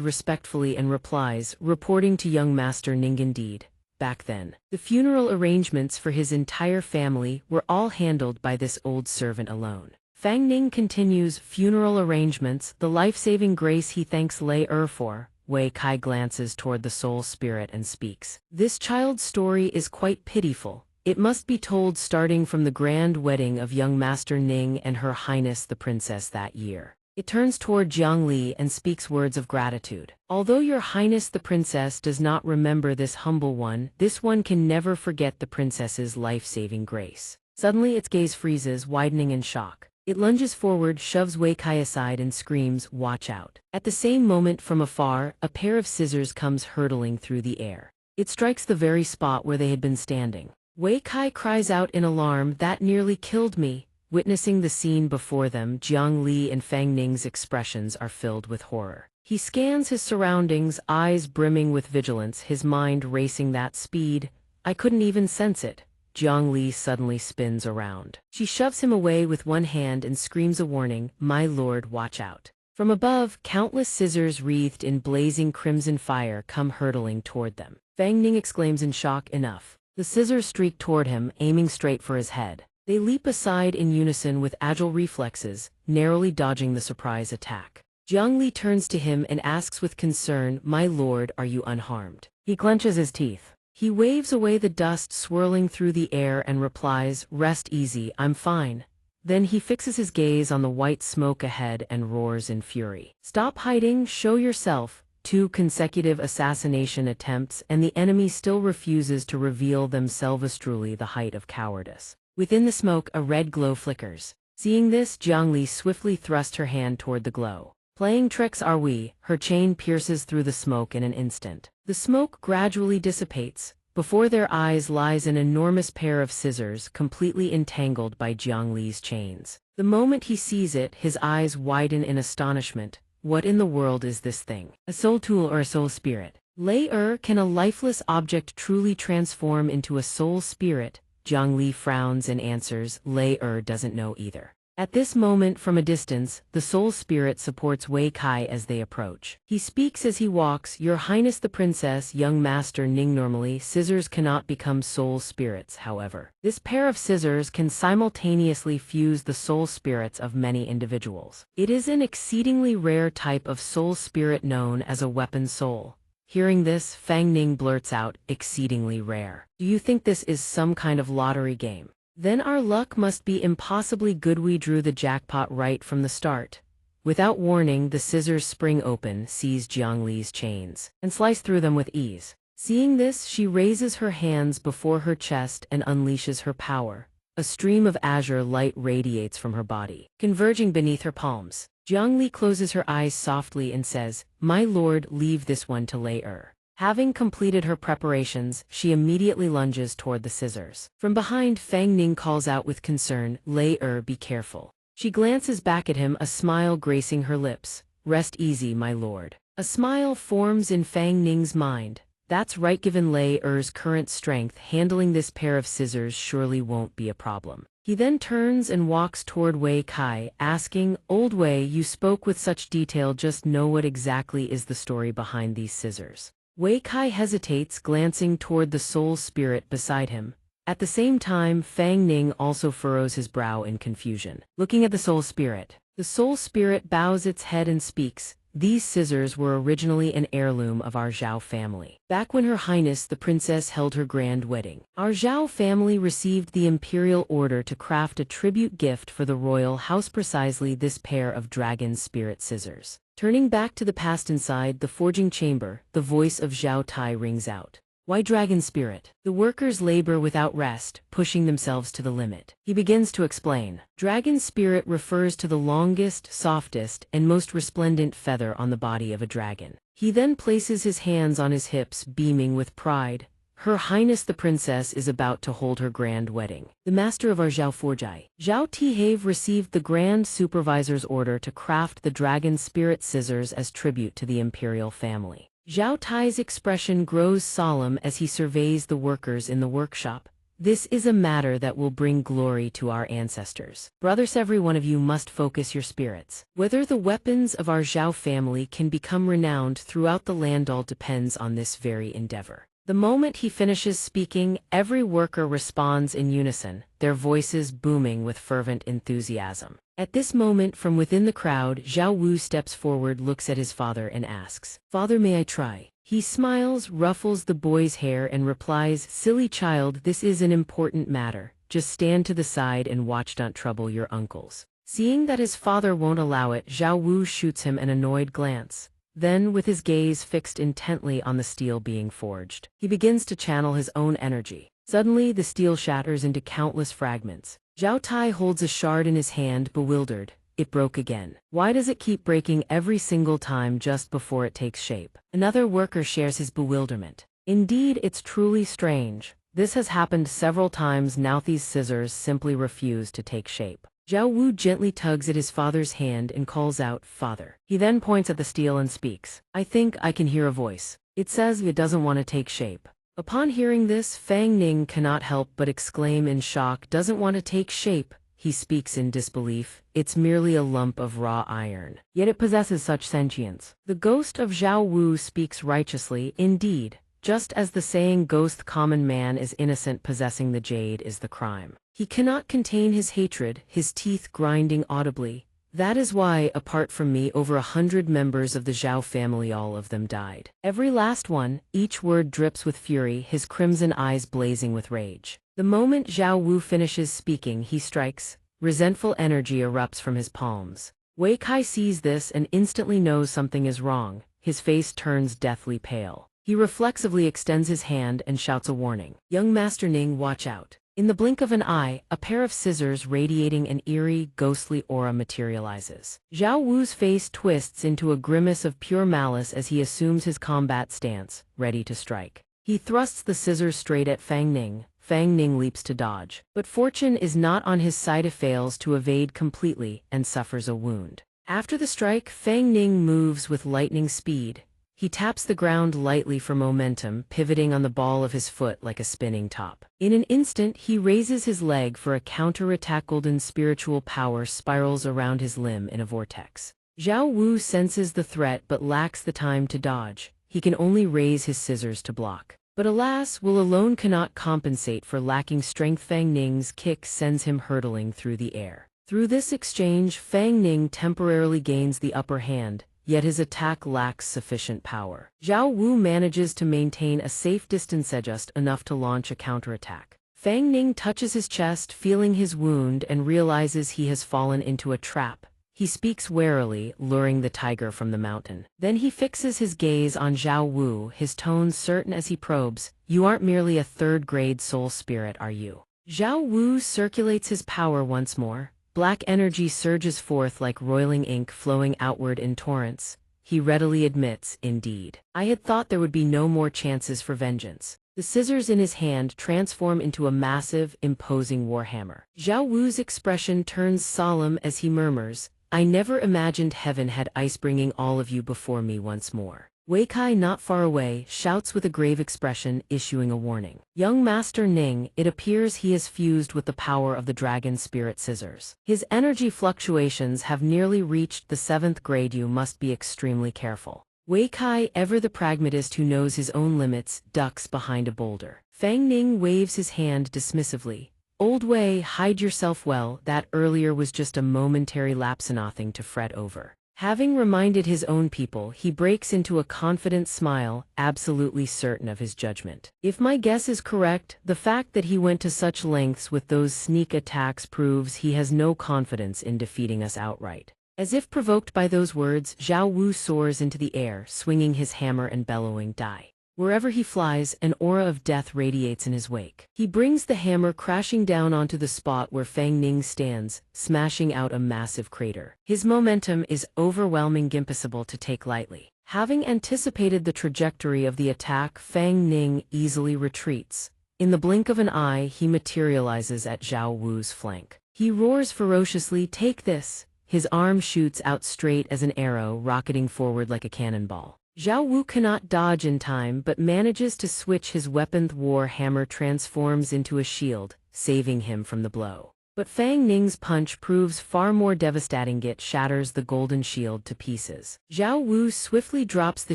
respectfully and replies, reporting to young Master Ning, "Indeed. Back then, the funeral arrangements for his entire family were all handled by this old servant alone." Fang Ning continues, "Funeral arrangements, the life-saving grace he thanks Lei for." Wei Kai glances toward the soul spirit and speaks, "This child's story is quite pitiful. It must be told starting from the grand wedding of young Master Ning and Her Highness the Princess that year." It turns toward Jiang Li and speaks words of gratitude. "Although Your Highness the Princess does not remember this humble one, this one can never forget the princess's life-saving grace." Suddenly its gaze freezes, widening in shock. It lunges forward, shoves Wei Kai aside and screams, "Watch out." At the same moment, from afar, a pair of scissors comes hurtling through the air. It strikes the very spot where they had been standing. Wei Kai cries out in alarm, "That nearly killed me." Witnessing the scene before them, Jiang Li and Fang Ning's expressions are filled with horror. He scans his surroundings, eyes brimming with vigilance, his mind racing at speed. "I couldn't even sense it." Jiang Li suddenly spins around. She shoves him away with one hand and screams a warning, "My lord, watch out." From above, countless scissors wreathed in blazing crimson fire come hurtling toward them. Fang Ning exclaims in shock, "Enough." The scissors streak toward him, aiming straight for his head. They leap aside in unison with agile reflexes, narrowly dodging the surprise attack. Jiang Li turns to him and asks with concern, "My lord, are you unharmed?" He clenches his teeth. He waves away the dust swirling through the air and replies, "Rest easy, I'm fine." Then he fixes his gaze on the white smoke ahead and roars in fury, "Stop hiding, show yourself." 2 consecutive assassination attempts and the enemy still refuses to reveal themselves, truly the height of cowardice. Within the smoke, a red glow flickers. Seeing this, Jiang Li swiftly thrusts her hand toward the glow. "Playing tricks are we?" Her chain pierces through the smoke in an instant. The smoke gradually dissipates. Before their eyes lies an enormous pair of scissors, completely entangled by Jiang Li's chains. The moment he sees it, his eyes widen in astonishment. What in the world is this thing? A soul tool or a soul spirit? Lei, can a lifeless object truly transform into a soul spirit? Jiang Li frowns and answers, Lei doesn't know either. At this moment from a distance, the soul spirit supports Wei Kai as they approach. He speaks as he walks, "Your Highness the Princess, young Master Ning." Normally, scissors cannot become soul spirits, however. This pair of scissors can simultaneously fuse the soul spirits of many individuals. It is an exceedingly rare type of soul spirit known as a weapon soul. Hearing this, Fang Ning blurts out, "Exceedingly rare. Do you think this is some kind of lottery game? Then our luck must be impossibly good. We drew the jackpot right from the start." Without warning, the scissors spring open, seize Jiang Li's chains, and slice through them with ease. Seeing this, she raises her hands before her chest and unleashes her power. A stream of azure light radiates from her body, converging beneath her palms. Jiang Li closes her eyes softly and says, "My lord, leave this one to Lei Er." Having completed her preparations, she immediately lunges toward the scissors. From behind, Fang Ning calls out with concern, "Lei Er, be careful." She glances back at him, a smile gracing her lips. "Rest easy, my lord." A smile forms in Fang Ning's mind. That's right, given Lei Er's current strength, handling this pair of scissors surely won't be a problem. He then turns and walks toward Wei Kai, asking, "Old Wei, you spoke with such detail, just know what exactly is the story behind these scissors?" Wei Kai hesitates, glancing toward the soul spirit beside him. At the same time, Fang Ning also furrows his brow in confusion. Looking at the soul spirit bows its head and speaks, "These scissors were originally an heirloom of our Zhao family. Back when Her Highness the Princess held her grand wedding, our Zhao family received the imperial order to craft a tribute gift for the royal house, precisely this pair of dragon spirit scissors." Turning back to the past inside the forging chamber, the voice of Zhao Tai rings out. "Why dragon spirit?" The workers labor without rest, pushing themselves to the limit. He begins to explain. Dragon spirit refers to the longest, softest, and most resplendent feather on the body of a dragon. He then places his hands on his hips, beaming with pride. "Her Highness the Princess is about to hold her grand wedding. The master of our Zhao Forjai, Zhao Tihave, received the Grand Supervisor's order to craft the dragon spirit scissors as tribute to the imperial family." Zhao Tai's expression grows solemn as he surveys the workers in the workshop. "This is a matter that will bring glory to our ancestors. Brothers, every one of you must focus your spirits. Whether the weapons of our Zhao family can become renowned throughout the land all depends on this very endeavor." The moment he finishes speaking, every worker responds in unison, their voices booming with fervent enthusiasm. At this moment, from within the crowd, Zhao Wu steps forward, looks at his father and asks, "Father, may I try?" He smiles, ruffles the boy's hair and replies, "Silly child, this is an important matter. Just stand to the side and watch, don't trouble your uncles." Seeing that his father won't allow it, Zhao Wu shoots him an annoyed glance. Then, with his gaze fixed intently on the steel being forged, he begins to channel his own energy. Suddenly, the steel shatters into countless fragments. Zhao Tai holds a shard in his hand, bewildered. It broke again. Why does it keep breaking every single time just before it takes shape? Another worker shares his bewilderment. Indeed, it's truly strange. This has happened several times now. These scissors simply refuse to take shape. Zhao Wu gently tugs at his father's hand and calls out, "Father." He then points at the steel and speaks. "I think I can hear a voice. It says it doesn't want to take shape." Upon hearing this, Fang Ning cannot help but exclaim in shock, "Doesn't want to take shape?" He speaks in disbelief. "It's merely a lump of raw iron. Yet it possesses such sentience." The ghost of Zhao Wu speaks righteously, indeed. Just as the saying goes, the common man is innocent, possessing the jade is the crime. He cannot contain his hatred, his teeth grinding audibly. "That is why, apart from me, over 100 members of the Zhao family, all of them died. Every last one." Each word drips with fury, his crimson eyes blazing with rage. The moment Zhao Wu finishes speaking, he strikes. Resentful energy erupts from his palms. Wei Kai sees this and instantly knows something is wrong. His face turns deathly pale. He reflexively extends his hand and shouts a warning. "Young Master Ning, watch out." In the blink of an eye, a pair of scissors radiating an eerie, ghostly aura materializes. Zhao Wu's face twists into a grimace of pure malice as he assumes his combat stance, ready to strike. He thrusts the scissors straight at Fang Ning. Fang Ning leaps to dodge, but fortune is not on his side. He fails to evade completely and suffers a wound. After the strike, Fang Ning moves with lightning speed. he taps the ground lightly for momentum, pivoting on the ball of his foot like a spinning top. In an instant, he raises his leg for a counterattack. Golden spiritual power spirals around his limb in a vortex. Zhao Wu senses the threat but lacks the time to dodge. He can only raise his scissors to block. But alas, will alone cannot compensate for lacking strength. Fang Ning's kick sends him hurtling through the air. Through this exchange, Fang Ning temporarily gains the upper hand, yet his attack lacks sufficient power. Zhao Wu manages to maintain a safe distance, just enough to launch a counterattack. Fang Ning touches his chest, feeling his wound, and realizes he has fallen into a trap. He speaks warily, luring the tiger from the mountain. Then he fixes his gaze on Zhao Wu, his tone certain as he probes, "You aren't merely a third-grade soul spirit, are you?" Zhao Wu circulates his power once more. Black energy surges forth like roiling ink flowing outward in torrents. He readily admits, "Indeed. I had thought there would be no more chances for vengeance." The scissors in his hand transform into a massive, imposing warhammer. Zhao Wu's expression turns solemn as he murmurs, "I never imagined heaven had ice. Bringing all of you before me once more." Wei Kai, not far away, shouts with a grave expression, issuing a warning. "Young Master Ning, it appears he has fused with the power of the dragon spirit scissors. His energy fluctuations have nearly reached the 7th grade. You must be extremely careful." Wei Kai, ever the pragmatist who knows his own limits, ducks behind a boulder. Fang Ning waves his hand dismissively. "Old Wei, hide yourself well. That earlier was just a momentary lapse, nothing to fret over." Having reminded his own people, he breaks into a confident smile, absolutely certain of his judgment. "If my guess is correct, the fact that he went to such lengths with those sneak attacks proves he has no confidence in defeating us outright." As if provoked by those words, Zhao Wu soars into the air, swinging his hammer and bellowing, "Die." Wherever he flies, an aura of death radiates in his wake. He brings the hammer crashing down onto the spot where Fang Ning stands, smashing out a massive crater. His momentum is overwhelming, impossible to take lightly. Having anticipated the trajectory of the attack, Fang Ning easily retreats. In the blink of an eye, he materializes at Zhao Wu's flank. He roars ferociously, "Take this!" His arm shoots out straight as an arrow, rocketing forward like a cannonball. Zhao Wu cannot dodge in time but manages to switch his weapon. The war hammer transforms into a shield, saving him from the blow. But Fang Ning's punch proves far more devastating. It shatters the golden shield to pieces. Zhao Wu swiftly drops the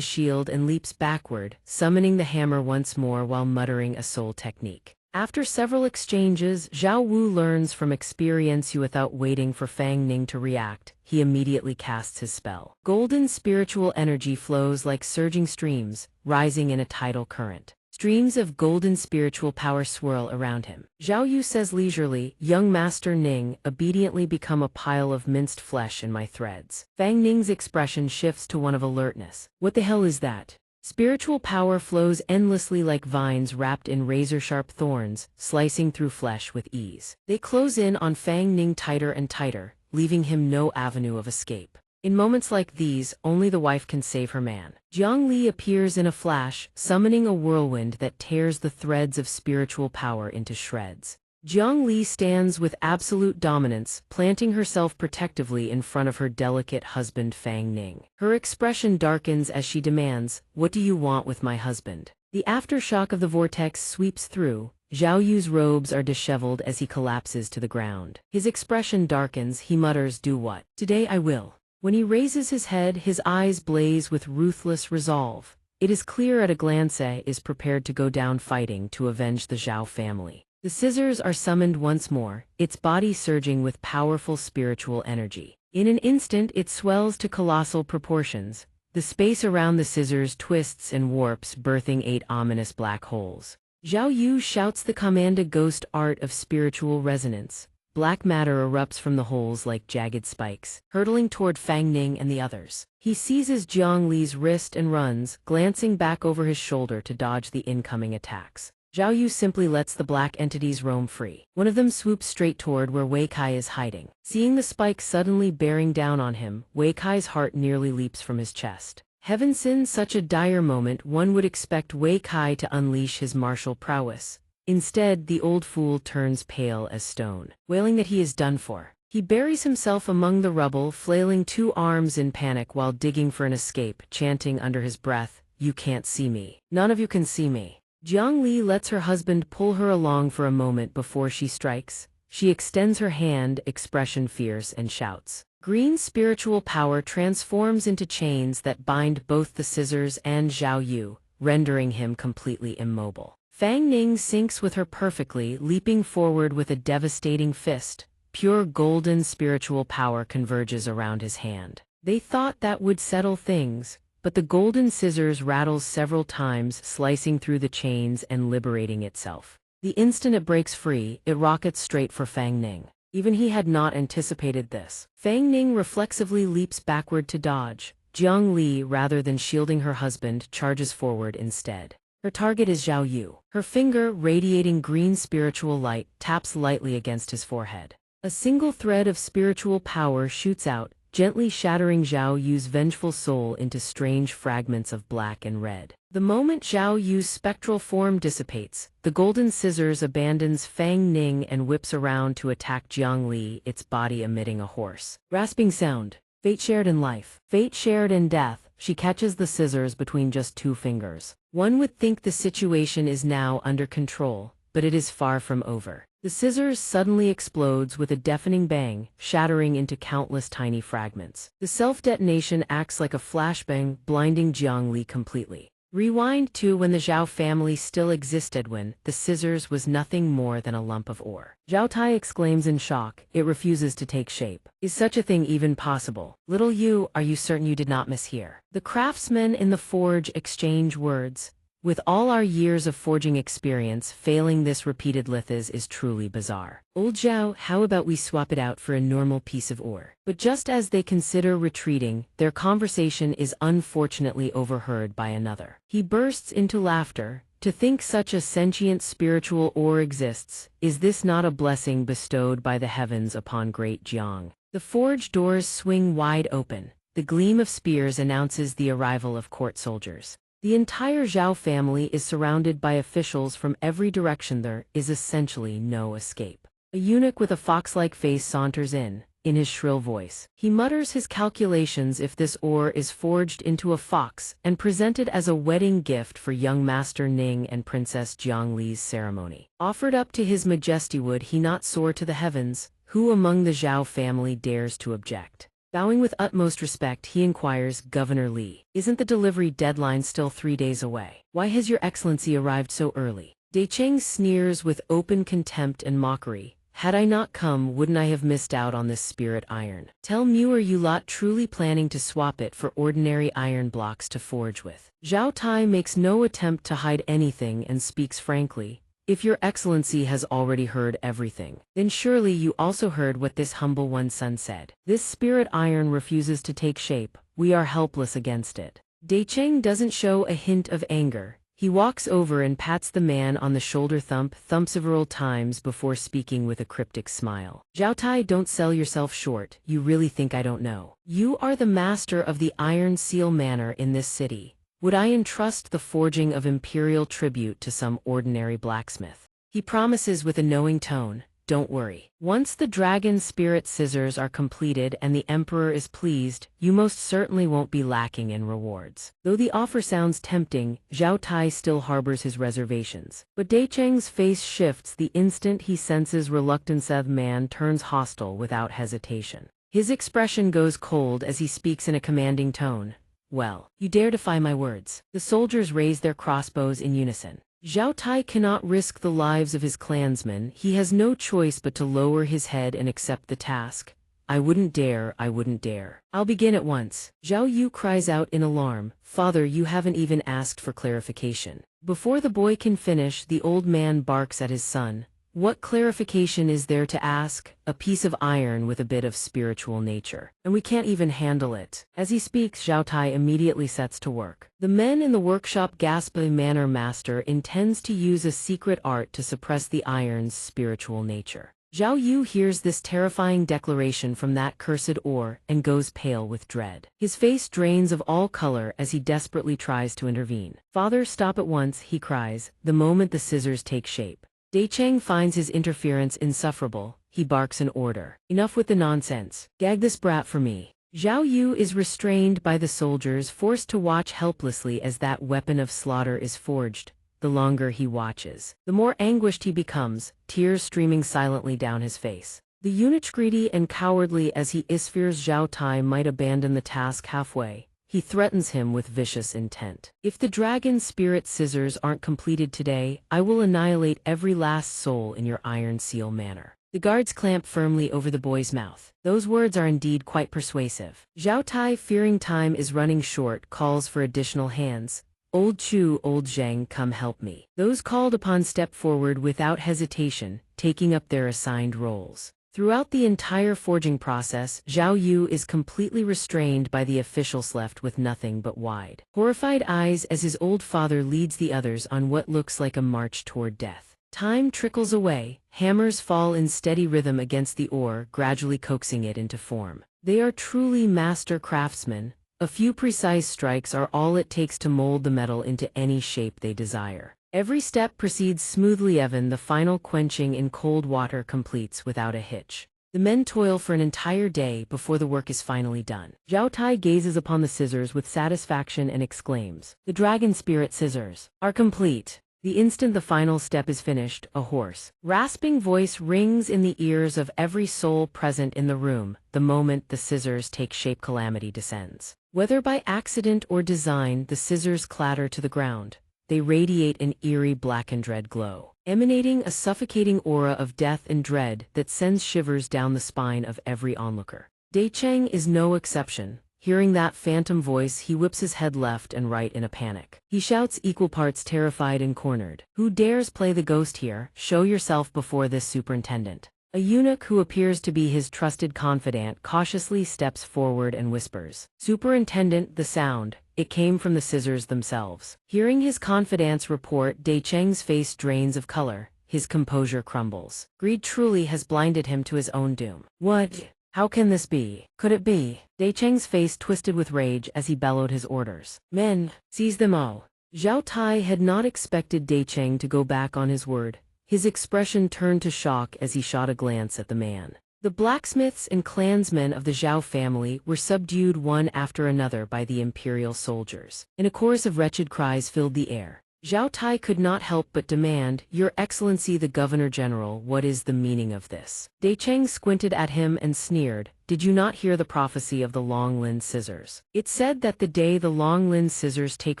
shield and leaps backward, summoning the hammer once more while muttering a soul technique. After several exchanges, Zhao Wu learns from experience. Without waiting for Fang Ning to react, he immediately casts his spell. Golden spiritual energy flows like surging streams, rising in a tidal current. Streams of golden spiritual power swirl around him. Zhao Yu says leisurely, "Young Master Ning, obediently become a pile of minced flesh in my threads." Fang Ning's expression shifts to one of alertness. "What the hell is that?" Spiritual power flows endlessly like vines wrapped in razor-sharp thorns, slicing through flesh with ease. They close in on Fang Ning tighter and tighter, leaving him no avenue of escape. In moments like these, only the wife can save her man. Jiang Li appears in a flash, summoning a whirlwind that tears the threads of spiritual power into shreds. Jiang Li stands with absolute dominance, planting herself protectively in front of her delicate husband Fang Ning. Her expression darkens as she demands, "What do you want with my husband?" The aftershock of the vortex sweeps through. Zhao Yu's robes are disheveled as he collapses to the ground. His expression darkens, he mutters, "Do what?" "Today I will." When he raises his head, his eyes blaze with ruthless resolve. It is clear at a glance he is prepared to go down fighting to avenge the Zhao family. The scissors are summoned once more, its body surging with powerful spiritual energy. In an instant it swells to colossal proportions. The space around the scissors twists and warps, birthing 8 ominous black holes. Zhao Yu shouts the command, a ghost art of spiritual resonance. Black matter erupts from the holes like jagged spikes, hurtling toward Fang Ning and the others. He seizes Jiang Li's wrist and runs, glancing back over his shoulder to dodge the incoming attacks. Zhao Yu simply lets the black entities roam free. One of them swoops straight toward where Wei Kai is hiding. Seeing the spike suddenly bearing down on him, Wei Kai's heart nearly leaps from his chest. Heaven send, such a dire moment, one would expect Wei Kai to unleash his martial prowess. Instead, the old fool turns pale as stone, wailing that he is done for. He buries himself among the rubble, flailing two arms in panic while digging for an escape, chanting under his breath, "You can't see me. None of you can see me." Jiang Li lets her husband pull her along for a moment before she strikes. She extends her hand, expression fierce, and shouts. Green spiritual power transforms into chains that bind both the scissors and Zhao Yu, rendering him completely immobile. Fang Ning syncs with her perfectly, leaping forward with a devastating fist. Pure golden spiritual power converges around his hand. They thought that would settle things, but the golden scissors rattles several times, slicing through the chains and liberating itself. The instant it breaks free, it rockets straight for Fang Ning. Even he had not anticipated this. Fang Ning reflexively leaps backward to dodge. Jiang Li, rather than shielding her husband, charges forward instead. Her target is Zhao Yu. Her finger, radiating green spiritual light, taps lightly against his forehead. A single thread of spiritual power shoots out, gently shattering Zhao Yu's vengeful soul into strange fragments of black and red. The moment Zhao Yu's spectral form dissipates, the golden scissors abandons Fang Ning and whips around to attack Jiang Li, its body emitting a hoarse, rasping sound. Fate shared in life, fate shared in death. She catches the scissors between just two fingers. One would think the situation is now under control, but it is far from over. The scissors suddenly explodes with a deafening bang, shattering into countless tiny fragments. The self-detonation acts like a flashbang, blinding Jiang Li completely. Rewind to when the Zhao family still existed, when the scissors was nothing more than a lump of ore. Zhao Tai exclaims in shock. It refuses to take shape. Is such a thing even possible? Little Yu, are you certain you did not mishear? The craftsmen in the forge exchange words. With all our years of forging experience, failing this repeated lithas is truly bizarre. Old Zhao, how about we swap it out for a normal piece of ore? But just as they consider retreating, their conversation is unfortunately overheard by another. He bursts into laughter. To think such a sentient spiritual ore exists, is this not a blessing bestowed by the heavens upon great Jiang? The forge doors swing wide open. The gleam of spears announces the arrival of court soldiers. The entire Zhao family is surrounded by officials from every direction. There is essentially no escape. A eunuch with a fox-like face saunters in his shrill voice. He mutters his calculations if this ore is forged into a fox and presented as a wedding gift for young Master Ning and Princess Jiang Li's ceremony. Offered up to his majesty, would he not soar to the heavens? Who among the Zhao family dares to object? Bowing with utmost respect, he inquires, Governor Li, isn't the delivery deadline still 3 days away? Why has your excellency arrived so early? Dei Cheng sneers with open contempt and mockery. Had I not come, wouldn't I have missed out on this spirit iron? Tell me, are you lot truly planning to swap it for ordinary iron blocks to forge with? Zhao Tai makes no attempt to hide anything and speaks frankly. If your excellency has already heard everything, then surely you also heard what this humble one's son said. This spirit iron refuses to take shape. We are helpless against it. Dei Cheng doesn't show a hint of anger. He walks over and pats the man on the shoulder, thump several times before speaking with a cryptic smile. Zhao Tai, don't sell yourself short. You really think I don't know? You are the master of the Iron Seal Manor in this city. Would I entrust the forging of imperial tribute to some ordinary blacksmith? He promises with a knowing tone, don't worry. Once the dragon spirit scissors are completed and the emperor is pleased, you most certainly won't be lacking in rewards. Though the offer sounds tempting, Zhao Tai still harbors his reservations. But Dei Cheng's face shifts the instant he senses reluctance. The man turns hostile without hesitation. His expression goes cold as he speaks in a commanding tone. Well, you dare defy my words. The soldiers raise their crossbows in unison. Zhao Tai cannot risk the lives of his clansmen. He has no choice but to lower his head and accept the task. I wouldn't dare, I wouldn't dare. I'll begin at once. Zhao Yu cries out in alarm. Father, you haven't even asked for clarification. Before the boy can finish, the old man barks at his son. What clarification is there to ask? A piece of iron with a bit of spiritual nature. And we can't even handle it. As he speaks, Zhao Tai immediately sets to work. The men in the workshop gasp. The manor master intends to use a secret art to suppress the iron's spiritual nature. Zhao Yu hears this terrifying declaration from that cursed ore and goes pale with dread. His face drains of all color as he desperately tries to intervene. Father, stop at once, he cries, the moment the scissors take shape. Cheng finds his interference insufferable. He barks an order. Enough with the nonsense. Gag this brat for me. Zhao Yu is restrained by the soldiers, forced to watch helplessly as that weapon of slaughter is forged. The longer he watches, the more anguished he becomes, tears streaming silently down his face. The eunuch, greedy and cowardly as he is, fears Zhao Tai might abandon the task halfway. He threatens him with vicious intent. If the dragon spirit scissors aren't completed today, I will annihilate every last soul in your iron seal manor. The guards clamp firmly over the boy's mouth. Those words are indeed quite persuasive. Zhao Tai, fearing time is running short, calls for additional hands. Old Chu, old Zheng, come help me. Those called upon step forward without hesitation, taking up their assigned roles. Throughout the entire forging process, Zhao Yu is completely restrained by the officials, left with nothing but wide, horrified eyes as his old father leads the others on what looks like a march toward death. Time trickles away, hammers fall in steady rhythm against the ore, gradually coaxing it into form. They are truly master craftsmen. A few precise strikes are all it takes to mold the metal into any shape they desire. Every step proceeds smoothly, even the final quenching in cold water completes without a hitch. The men toil for an entire day before the work is finally done. Zhao Tai gazes upon the scissors with satisfaction and exclaims, "The dragon spirit scissors are complete." The instant the final step is finished, a hoarse, rasping voice rings in the ears of every soul present in the room. The moment the scissors take shape, calamity descends. Whether by accident or design, the scissors clatter to the ground. They radiate an eerie black and red glow, emanating a suffocating aura of death and dread that sends shivers down the spine of every onlooker. Cheng is no exception. Hearing that phantom voice, he whips his head left and right in a panic. He shouts, equal parts terrified and cornered, "Who dares play the ghost here? Show yourself before this superintendent." A eunuch who appears to be his trusted confidant cautiously steps forward and whispers, "Superintendent." The sound, it came from the scissors themselves. Hearing his confidant's report, Cheng's face drains of color. His composure crumbles. Greed truly has blinded him to his own doom. What? How can this be? Could it be? Cheng's face twisted with rage as he bellowed his orders. "Men, seize them all." Zhao Tai had not expected Cheng to go back on his word. His expression turned to shock as he shot a glance at the man. The blacksmiths and clansmen of the Zhao family were subdued one after another by the imperial soldiers, and a chorus of wretched cries filled the air. Zhao Tai could not help but demand, "Your Excellency the Governor-General, what is the meaning of this?" Cheng squinted at him and sneered, "Did you not hear the prophecy of the long-limbed scissors? It said that the day the long-limbed scissors take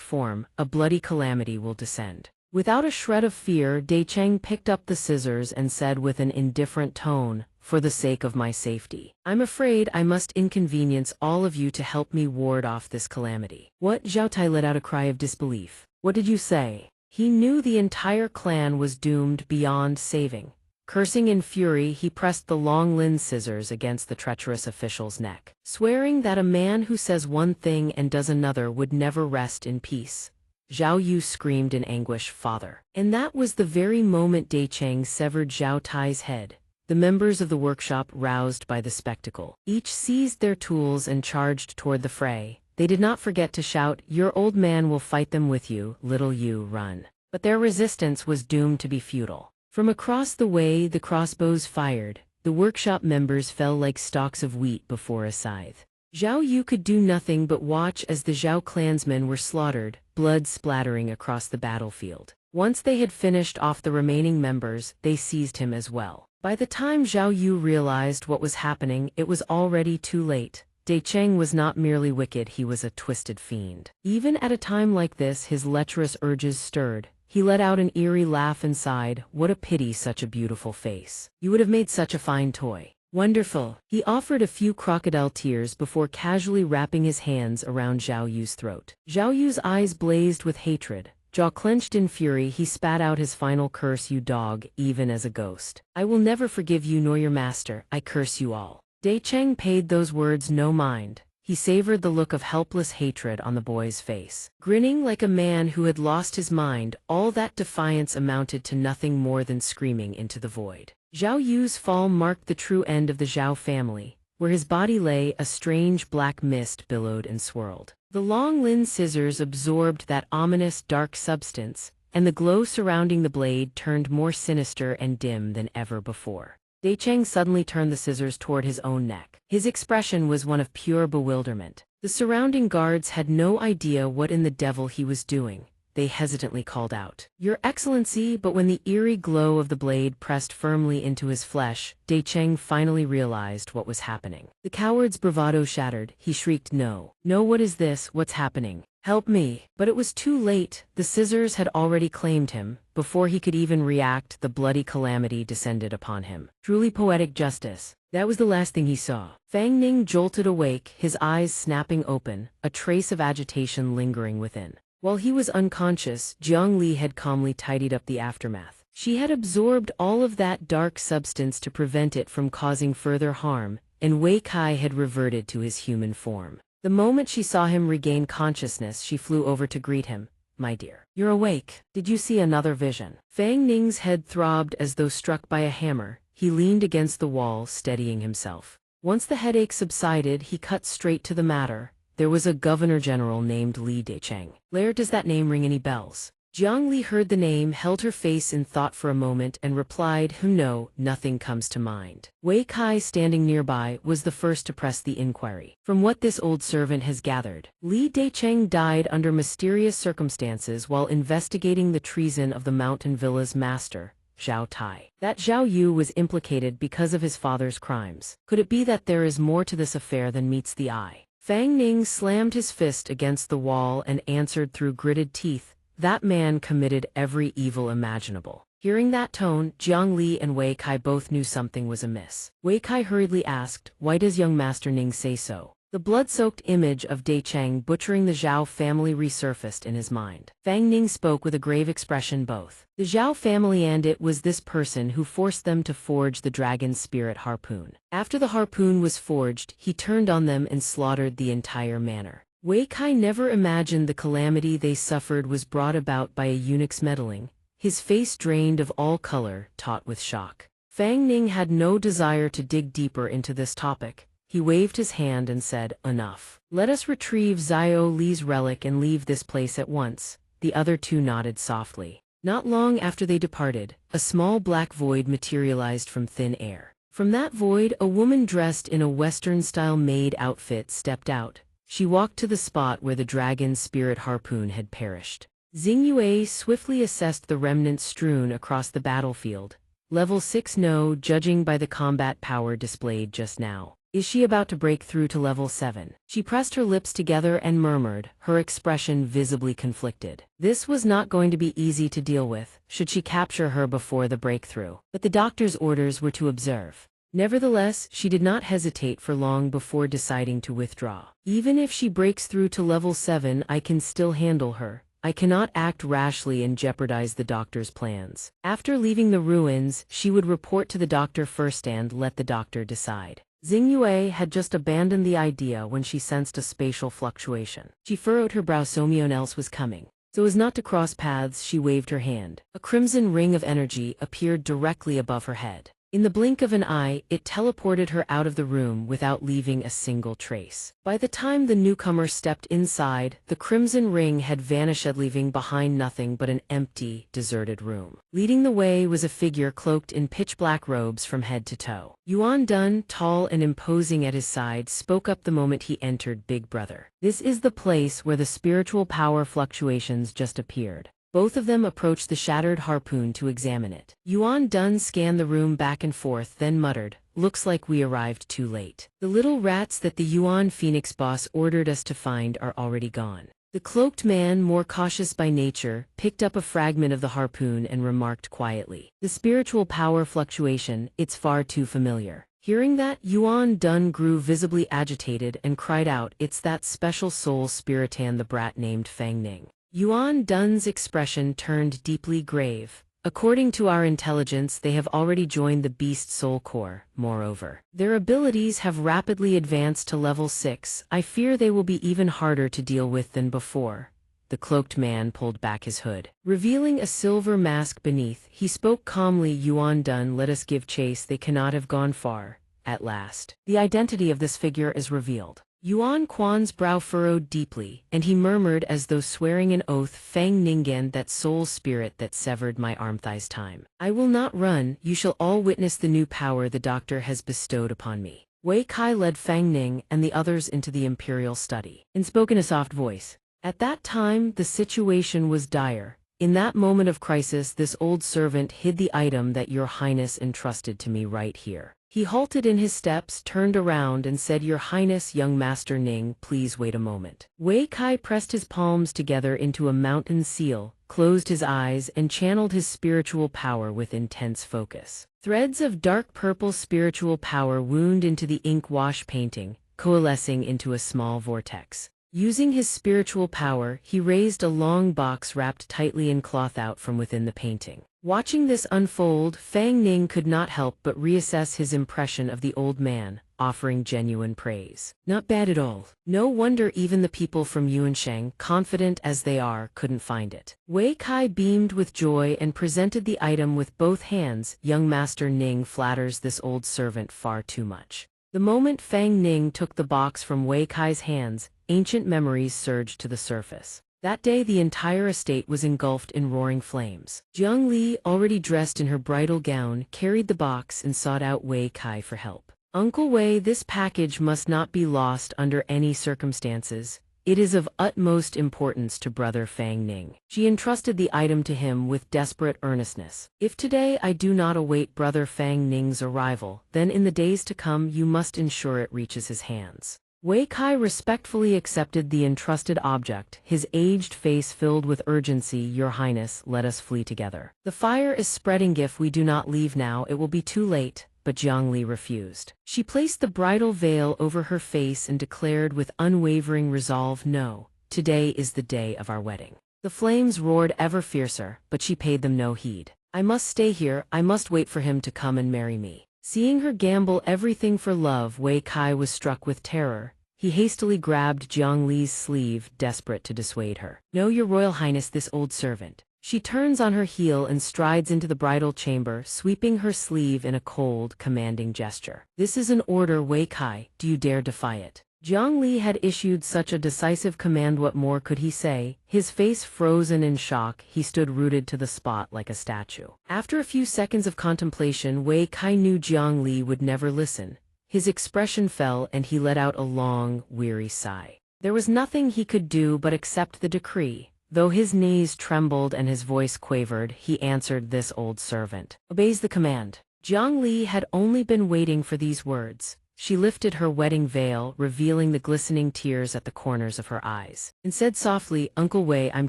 form, a bloody calamity will descend." Without a shred of fear, Cheng picked up the scissors and said with an indifferent tone, "For the sake of my safety, I'm afraid I must inconvenience all of you to help me ward off this calamity." "What?" Zhao Tai let out a cry of disbelief. "What did you say?" He knew the entire clan was doomed beyond saving. Cursing in fury, he pressed the long-limbed scissors against the treacherous official's neck, swearing that a man who says one thing and does another would never rest in peace. Zhao Yu screamed in anguish, "Father!" And that was the very moment Cheng severed Zhao Tai's head. The members of the workshop, roused by the spectacle, each seized their tools and charged toward the fray. They did not forget to shout, "Your old man will fight them with you, little you, run." But their resistance was doomed to be futile. From across the way the crossbows fired. The workshop members fell like stalks of wheat before a scythe. Zhao Yu could do nothing but watch as the Zhao clansmen were slaughtered, blood splattering across the battlefield. Once they had finished off the remaining members, they seized him as well. By the time Zhao Yu realized what was happening, it was already too late. Cheng was not merely wicked, he was a twisted fiend. Even at a time like this, his lecherous urges stirred. He let out an eerie laugh and sighed, "What a pity, such a beautiful face. You would have made such a fine toy." "Wonderful." He offered a few crocodile tears before casually wrapping his hands around Zhao Yu's throat. Zhao Yu's eyes blazed with hatred. Jaw clenched in fury, he spat out his final curse, "You dog, even as a ghost. I will never forgive you nor your master, I curse you all." Cheng paid those words no mind. He savored the look of helpless hatred on the boy's face. Grinning like a man who had lost his mind, all that defiance amounted to nothing more than screaming into the void. Zhao Yu's fall marked the true end of the Zhao family. Where his body lay, a strange black mist billowed and swirled. The long-limbed scissors absorbed that ominous dark substance, and the glow surrounding the blade turned more sinister and dim than ever before. Decheng suddenly turned the scissors toward his own neck. His expression was one of pure bewilderment. The surrounding guards had no idea what in the devil he was doing. They hesitantly called out, "Your Excellency," but when the eerie glow of the blade pressed firmly into his flesh, Decheng finally realized what was happening. The coward's bravado shattered. He shrieked, "No! No, what is this? What's happening? Help me!" But it was too late. The scissors had already claimed him. Before he could even react, the bloody calamity descended upon him. Truly poetic justice. That was the last thing he saw. Fang Ning jolted awake, his eyes snapping open, a trace of agitation lingering within. While he was unconscious, Jiang Li had calmly tidied up the aftermath. She had absorbed all of that dark substance to prevent it from causing further harm, and Wei Kai had reverted to his human form. The moment she saw him regain consciousness, she flew over to greet him. "My dear, you're awake. Did you see another vision?" Fang Ning's head throbbed as though struck by a hammer. He leaned against the wall, steadying himself. Once the headache subsided, he cut straight to the matter. There was a governor-general named Li Decheng. "Lair, does that name ring any bells?" Jiang Li heard the name, held her face in thought for a moment, and replied, "No, nothing comes to mind." Wei Kai, standing nearby, was the first to press the inquiry. "From what this old servant has gathered, Li Decheng died under mysterious circumstances while investigating the treason of the Mountain Villa's master, Zhao Tai. That Zhao Yu was implicated because of his father's crimes. Could it be that there is more to this affair than meets the eye?" Fang Ning slammed his fist against the wall and answered through gritted teeth, "That man committed every evil imaginable." Hearing that tone, Jiang Li and Wei Kai both knew something was amiss. Wei Kai hurriedly asked, "Why does young Master Ning say so?" The blood-soaked image of Decheng butchering the Zhao family resurfaced in his mind. Fang Ning spoke with a grave expression. "Both the Zhao family and it was this person who forced them to forge the dragon's spirit harpoon. After the harpoon was forged, he turned on them and slaughtered the entire manor." Wei Kai never imagined the calamity they suffered was brought about by a eunuch's meddling. His face drained of all color, taut with shock. Fang Ning had no desire to dig deeper into this topic. He waved his hand and said, "Enough. Let us retrieve Xiao Li's relic and leave this place at once." The other two nodded softly. Not long after they departed, a small black void materialized from thin air. From that void, a woman dressed in a Western-style maid outfit stepped out. She walked to the spot where the dragon's spirit harpoon had perished. Xingyue swiftly assessed the remnants strewn across the battlefield. Level 6 no, judging by the combat power displayed just now. Is she about to break through to level 7? She pressed her lips together and murmured, her expression visibly conflicted. This was not going to be easy to deal with, should she capture her before the breakthrough. But the doctor's orders were to observe. Nevertheless, she did not hesitate for long before deciding to withdraw. Even if she breaks through to level 7, I can still handle her. I cannot act rashly and jeopardize the doctor's plans. After leaving the ruins, she would report to the doctor first and let the doctor decide. Xingyue had just abandoned the idea when she sensed a spatial fluctuation. She furrowed her brow. Someone else was coming. So as not to cross paths, she waved her hand. A crimson ring of energy appeared directly above her head. In the blink of an eye, it teleported her out of the room without leaving a single trace. By the time the newcomer stepped inside, the crimson ring had vanished, leaving behind nothing but an empty, deserted room. Leading the way was a figure cloaked in pitch-black robes from head to toe. Yuan Dun, tall and imposing at his side, spoke up the moment he entered. "Big brother, this is the place where the spiritual power fluctuations just appeared." Both of them approached the shattered harpoon to examine it. Yuan Dun scanned the room back and forth, then muttered, "Looks like we arrived too late. The little rats that the Yuan Phoenix boss ordered us to find are already gone." The cloaked man, more cautious by nature, picked up a fragment of the harpoon and remarked quietly, "The spiritual power fluctuation, it's far too familiar." Hearing that, Yuan Dun grew visibly agitated and cried out, "It's that special soul spiritan the brat named Fang Ning." Yuan Dun's expression turned deeply grave. "According to our intelligence, they have already joined the Beast Soul Core. Moreover, their abilities have rapidly advanced to level 6. I fear they will be even harder to deal with than before." The cloaked man pulled back his hood. Revealing a silver mask beneath, he spoke calmly, "Yuan Dun, let us give chase. They cannot have gone far." At last, the identity of this figure is revealed. Yuan Quan's brow furrowed deeply, and he murmured as though swearing an oath, Fang Ningen, that soul spirit that severed my arm-thighs time. I will not run, you shall all witness the new power the doctor has bestowed upon me. Wei Kai led Fang Ning and the others into the imperial study, and spoke in a soft voice. At that time, the situation was dire. In that moment of crisis, this old servant hid the item that your highness entrusted to me right here. He halted in his steps, turned around and said, Your Highness, young Master Ning, please wait a moment. Wei Kai pressed his palms together into a mountain seal, closed his eyes and channeled his spiritual power with intense focus. Threads of dark purple spiritual power wound into the ink wash painting, coalescing into a small vortex. Using his spiritual power, he raised a long box wrapped tightly in cloth out from within the painting. Watching this unfold, Fang Ning could not help but reassess his impression of the old man, offering genuine praise. Not bad at all. No wonder even the people from Yuansheng, confident as they are, couldn't find it. Wei Kai beamed with joy and presented the item with both hands. Young Master Ning flatters this old servant far too much. The moment Fang Ning took the box from Wei Kai's hands, ancient memories surged to the surface. That day the entire estate was engulfed in roaring flames. Jiang Li, already dressed in her bridal gown, carried the box and sought out Wei Kai for help. Uncle Wei, this package must not be lost under any circumstances. It is of utmost importance to Brother Fang Ning. She entrusted the item to him with desperate earnestness. If today I do not await Brother Fang Ning's arrival, then in the days to come you must ensure it reaches his hands. Wei Kai respectfully accepted the entrusted object, his aged face filled with urgency. Your Highness, let us flee together. The fire is spreading. If we do not leave now, it will be too late. But Jiang Li refused. She placed the bridal veil over her face and declared with unwavering resolve, No, today is the day of our wedding. The flames roared ever fiercer, but she paid them no heed. I must stay here, I must wait for him to come and marry me. Seeing her gamble everything for love, Wei Kai was struck with terror. He hastily grabbed Jiang Li's sleeve, desperate to dissuade her. No, Your Royal Highness, this old servant. She turns on her heel and strides into the bridal chamber, sweeping her sleeve in a cold, commanding gesture. This is an order, Wei Kai. Do you dare defy it? Jiang Li had issued such a decisive command. What more could he say? His face frozen in shock, he stood rooted to the spot like a statue. After a few seconds of contemplation, Wei Kai knew Jiang Li would never listen. His expression fell and he let out a long, weary sigh. There was nothing he could do but accept the decree. Though his knees trembled and his voice quavered, he answered, This old servant obeys the command. Jiang Li had only been waiting for these words. She lifted her wedding veil, revealing the glistening tears at the corners of her eyes, and said softly, Uncle Wei, I'm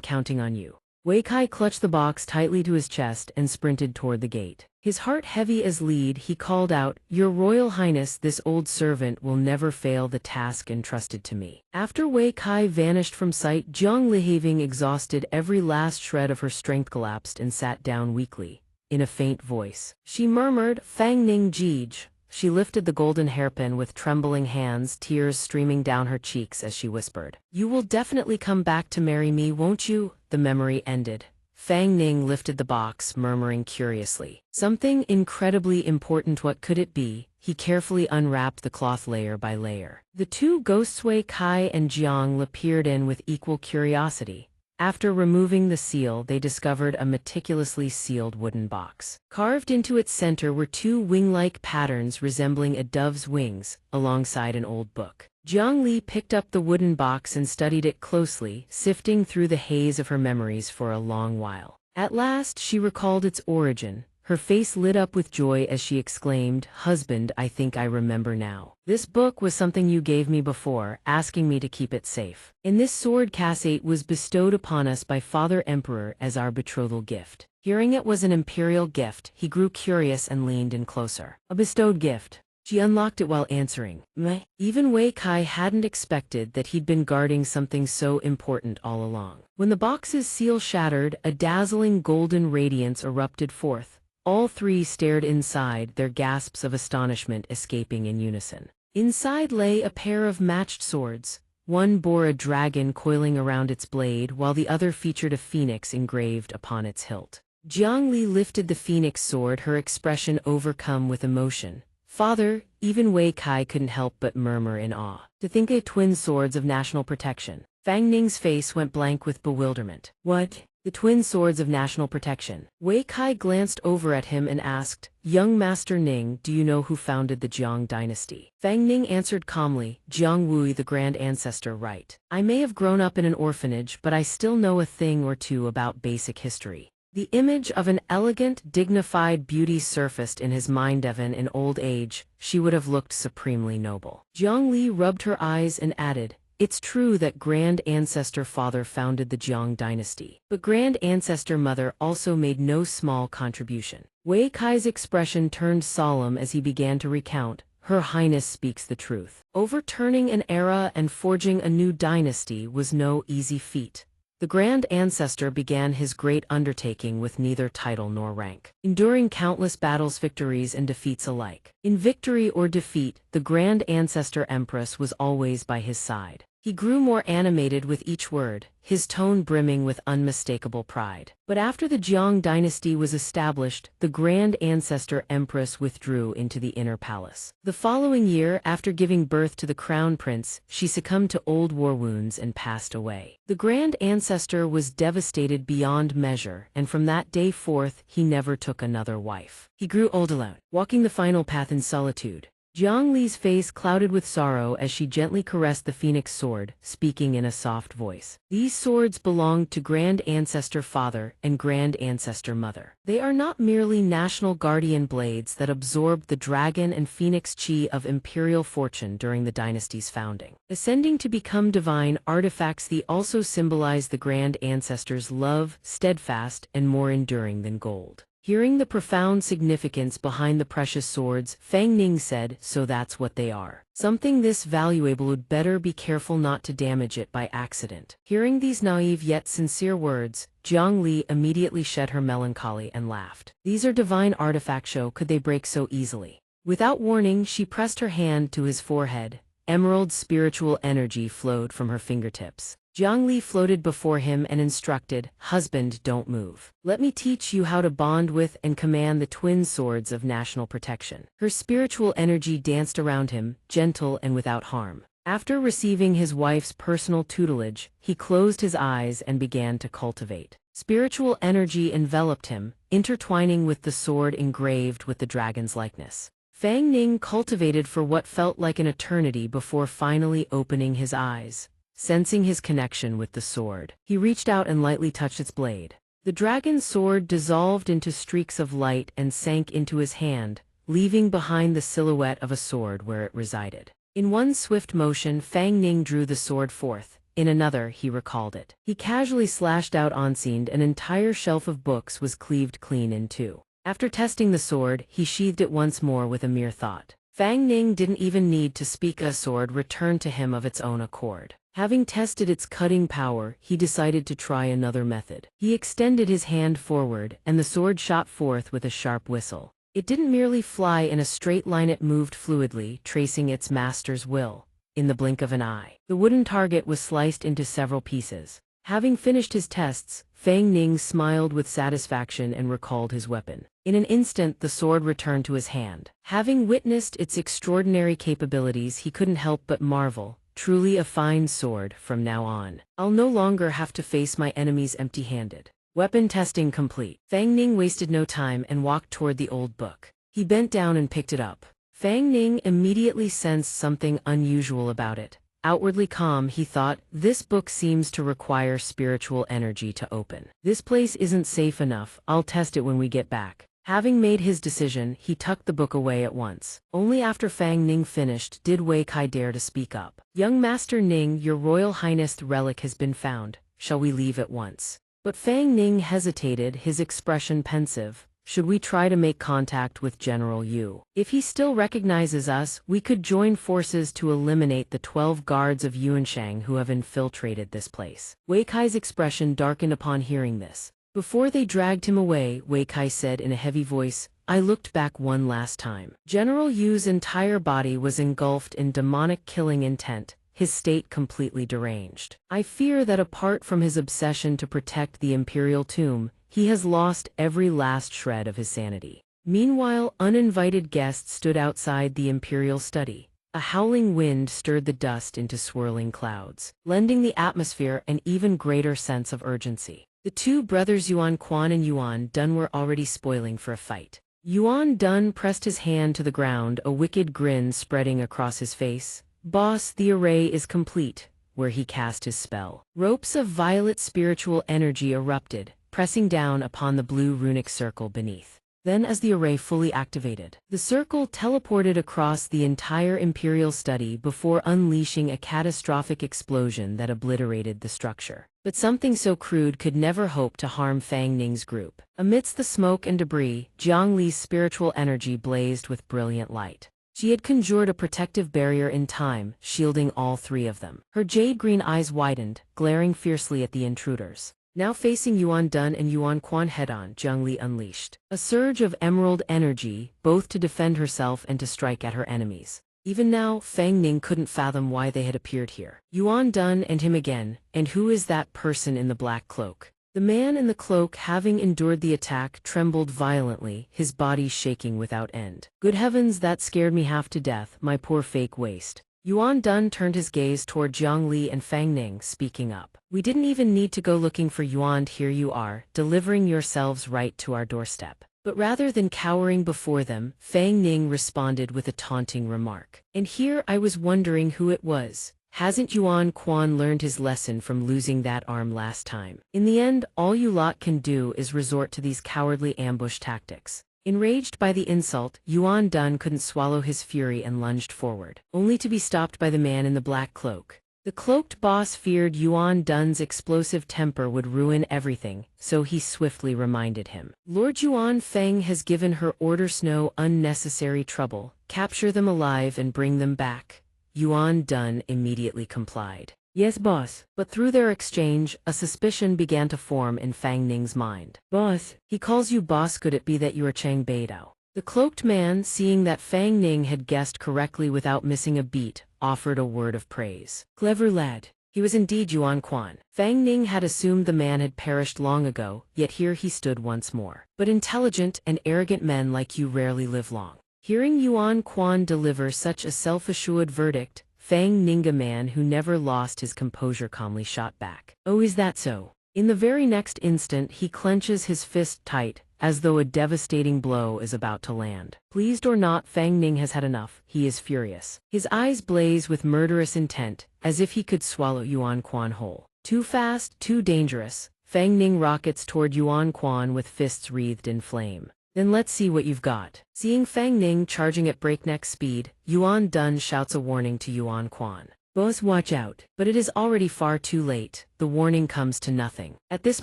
counting on you. Wei Kai clutched the box tightly to his chest and sprinted toward the gate. His heart heavy as lead, he called out, Your Royal Highness, this old servant will never fail the task entrusted to me. After Wei Kai vanished from sight, Jiang Li, having exhausted every last shred of her strength, collapsed and sat down weakly. In a faint voice, she murmured, Fang Ning Jij. She lifted the golden hairpin with trembling hands, tears streaming down her cheeks as she whispered, You will definitely come back to marry me, won't you? The memory ended. Fang Ning lifted the box, murmuring curiously, Something incredibly important. What could it be? He carefully unwrapped the cloth layer by layer. The two ghosts Wei Kai and Jiang Li peered in with equal curiosity. After removing the seal, they discovered a meticulously sealed wooden box. Carved into its center were two wing-like patterns resembling a dove's wings, alongside an old book. Jiang Li picked up the wooden box and studied it closely, sifting through the haze of her memories for a long while. At last, she recalled its origin. Her face lit up with joy as she exclaimed, Husband, I think I remember now. This book was something you gave me before, asking me to keep it safe. And this sword cassette was bestowed upon us by Father Emperor as our betrothal gift. Hearing it was an imperial gift, he grew curious and leaned in closer. A bestowed gift. She unlocked it while answering, Meh. Even Wei Kai hadn't expected that he'd been guarding something so important all along. When the box's seal shattered, a dazzling golden radiance erupted forth. All three stared inside, their gasps of astonishment escaping in unison. Inside lay a pair of matched swords. One bore a dragon coiling around its blade, while the other featured a phoenix engraved upon its hilt. Jiang Li lifted the phoenix sword, her expression overcome with emotion. Father, even Wei Kai couldn't help but murmur in awe. To think of twin swords of national protection. Fang Ning's face went blank with bewilderment. What? The twin swords of national protection. Wei Kai glanced over at him and asked, Young Master Ning, do you know who founded the Jiang dynasty? Fang Ning answered calmly, Jiang Wui, the grand ancestor, right. I may have grown up in an orphanage, but I still know a thing or two about basic history. The image of an elegant, dignified beauty surfaced in his mind. Even in old age, she would have looked supremely noble. Jiang Li rubbed her eyes and added, It's true that Grand Ancestor Father founded the Jiang dynasty, but Grand Ancestor Mother also made no small contribution. Wei Kai's expression turned solemn as he began to recount, Her Highness speaks the truth. Overturning an era and forging a new dynasty was no easy feat. The Grand Ancestor began his great undertaking with neither title nor rank, enduring countless battles, victories, and defeats alike. In victory or defeat, the Grand Ancestor Empress was always by his side. He grew more animated with each word, his tone brimming with unmistakable pride. But after the Jiang dynasty was established, the Grand Ancestor Empress withdrew into the inner palace. The following year, after giving birth to the Crown Prince, she succumbed to old war wounds and passed away. The Grand Ancestor was devastated beyond measure, and from that day forth, he never took another wife. He grew old alone, walking the final path in solitude. Jiang Li's face clouded with sorrow as she gently caressed the phoenix sword, speaking in a soft voice. These swords belonged to Grand Ancestor Father and Grand Ancestor Mother. They are not merely national guardian blades that absorbed the dragon and phoenix chi of imperial fortune during the dynasty's founding. Ascending to become divine artifacts, they also symbolize the Grand Ancestor's love, steadfast and more enduring than gold. Hearing the profound significance behind the precious swords, Fang Ning said, So that's what they are. Something this valuable would better be careful not to damage it by accident. Hearing these naive yet sincere words, Jiang Li immediately shed her melancholy and laughed. These are divine artifacts, how could they break so easily? Without warning, she pressed her hand to his forehead. Emerald spiritual energy flowed from her fingertips. Jiang Li floated before him and instructed, Husband, don't move. Let me teach you how to bond with and command the twin swords of national protection. Her spiritual energy danced around him, gentle and without harm. After receiving his wife's personal tutelage, he closed his eyes and began to cultivate. Spiritual energy enveloped him, intertwining with the sword engraved with the dragon's likeness. Fang Ning cultivated for what felt like an eternity before finally opening his eyes. Sensing his connection with the sword, he reached out and lightly touched its blade. The dragon's sword dissolved into streaks of light and sank into his hand, leaving behind the silhouette of a sword where it resided. In one swift motion, Fang Ning drew the sword forth. In another, he recalled it. He casually slashed out unseen. An entire shelf of books was cleaved clean in two. After testing the sword, he sheathed it once more with a mere thought. Fang Ning didn't even need to speak. A sword returned to him of its own accord. Having tested its cutting power, he decided to try another method. He extended his hand forward, and the sword shot forth with a sharp whistle. It didn't merely fly in a straight line, it moved fluidly, tracing its master's will. In the blink of an eye, the wooden target was sliced into several pieces. Having finished his tests, Fang Ning smiled with satisfaction and recalled his weapon. In an instant, the sword returned to his hand. Having witnessed its extraordinary capabilities, he couldn't help but marvel. Truly a fine sword from now on. I'll no longer have to face my enemies empty-handed. Weapon testing complete. Fang Ning wasted no time and walked toward the old book. He bent down and picked it up. Fang Ning immediately sensed something unusual about it. Outwardly calm, he thought, this book seems to require spiritual energy to open. This place isn't safe enough, I'll test it when we get back. Having made his decision, he tucked the book away at once. Only after Fang Ning finished did Wei Kai dare to speak up. Young Master Ning, your Royal Highness, the relic has been found. Shall we leave at once? But Fang Ning hesitated, his expression pensive. Should we try to make contact with General Yu? If he still recognizes us, we could join forces to eliminate the 12 guards of Yuanshang who have infiltrated this place. Wei Kai's expression darkened upon hearing this. Before they dragged him away, Wei Kai said in a heavy voice, I looked back one last time. General Yu's entire body was engulfed in demonic killing intent, his state completely deranged. I fear that apart from his obsession to protect the imperial tomb, he has lost every last shred of his sanity. Meanwhile, uninvited guests stood outside the imperial study. A howling wind stirred the dust into swirling clouds, lending the atmosphere an even greater sense of urgency. The two brothers Yuan Quan and Yuan Dun were already spoiling for a fight. Yuan Dun pressed his hand to the ground, a wicked grin spreading across his face. "Boss, the array is complete," where he cast his spell. Ropes of violet spiritual energy erupted, pressing down upon the blue runic circle beneath. Then, as the array fully activated, the circle teleported across the entire imperial study before unleashing a catastrophic explosion that obliterated the structure. But something so crude could never hope to harm Fang Ning's group. Amidst the smoke and debris, Jiang Li's spiritual energy blazed with brilliant light. She had conjured a protective barrier in time, shielding all three of them. Her jade-green eyes widened, glaring fiercely at the intruders. Now facing Yuan Dun and Yuan Quan head-on, Jiang Li unleashed a surge of emerald energy, both to defend herself and to strike at her enemies. Even now, Fang Ning couldn't fathom why they had appeared here. Yuan Dun and him again, and who is that person in the black cloak? The man in the cloak, having endured the attack, trembled violently, his body shaking without end. "Good heavens, that scared me half to death, my poor fake waist." Yuan Dun turned his gaze toward Jiang Li and Fang Ning, speaking up. "We didn't even need to go looking for Yuan. Here you are, delivering yourselves right to our doorstep." But rather than cowering before them, Fang Ning responded with a taunting remark. "And here I was wondering who it was. Hasn't Yuan Quan learned his lesson from losing that arm last time? In the end, all you lot can do is resort to these cowardly ambush tactics." Enraged by the insult, Yuan Dun couldn't swallow his fury and lunged forward, only to be stopped by the man in the black cloak. The cloaked boss feared Yuan Dun's explosive temper would ruin everything, so he swiftly reminded him. "Lord Yuan Feng has given her orders, no unnecessary trouble. Capture them alive and bring them back." Yuan Dun immediately complied. "Yes, boss." But through their exchange, a suspicion began to form in Fang Ning's mind. "Boss, he calls you boss. Could it be that you are Chang Beidao?" The cloaked man, seeing that Fang Ning had guessed correctly without missing a beat, offered a word of praise. "Clever lad." He was indeed Yuan Quan. Fang Ning had assumed the man had perished long ago, yet here he stood once more. "But intelligent and arrogant men like you rarely live long." Hearing Yuan Quan deliver such a self-assured verdict, Fang Ning, a man who never lost his composure, calmly shot back. "Oh, is that so?" In the very next instant, he clenches his fist tight, as though a devastating blow is about to land. Pleased or not, Fang Ning has had enough. He is furious. His eyes blaze with murderous intent, as if he could swallow Yuan Quan whole. Too fast, too dangerous, Fang Ning rockets toward Yuan Quan with fists wreathed in flame. "Then let's see what you've got." Seeing Fang Ning charging at breakneck speed, Yuan Dun shouts a warning to Yuan Quan. "Boss, watch out." But it is already far too late. The warning comes to nothing. At this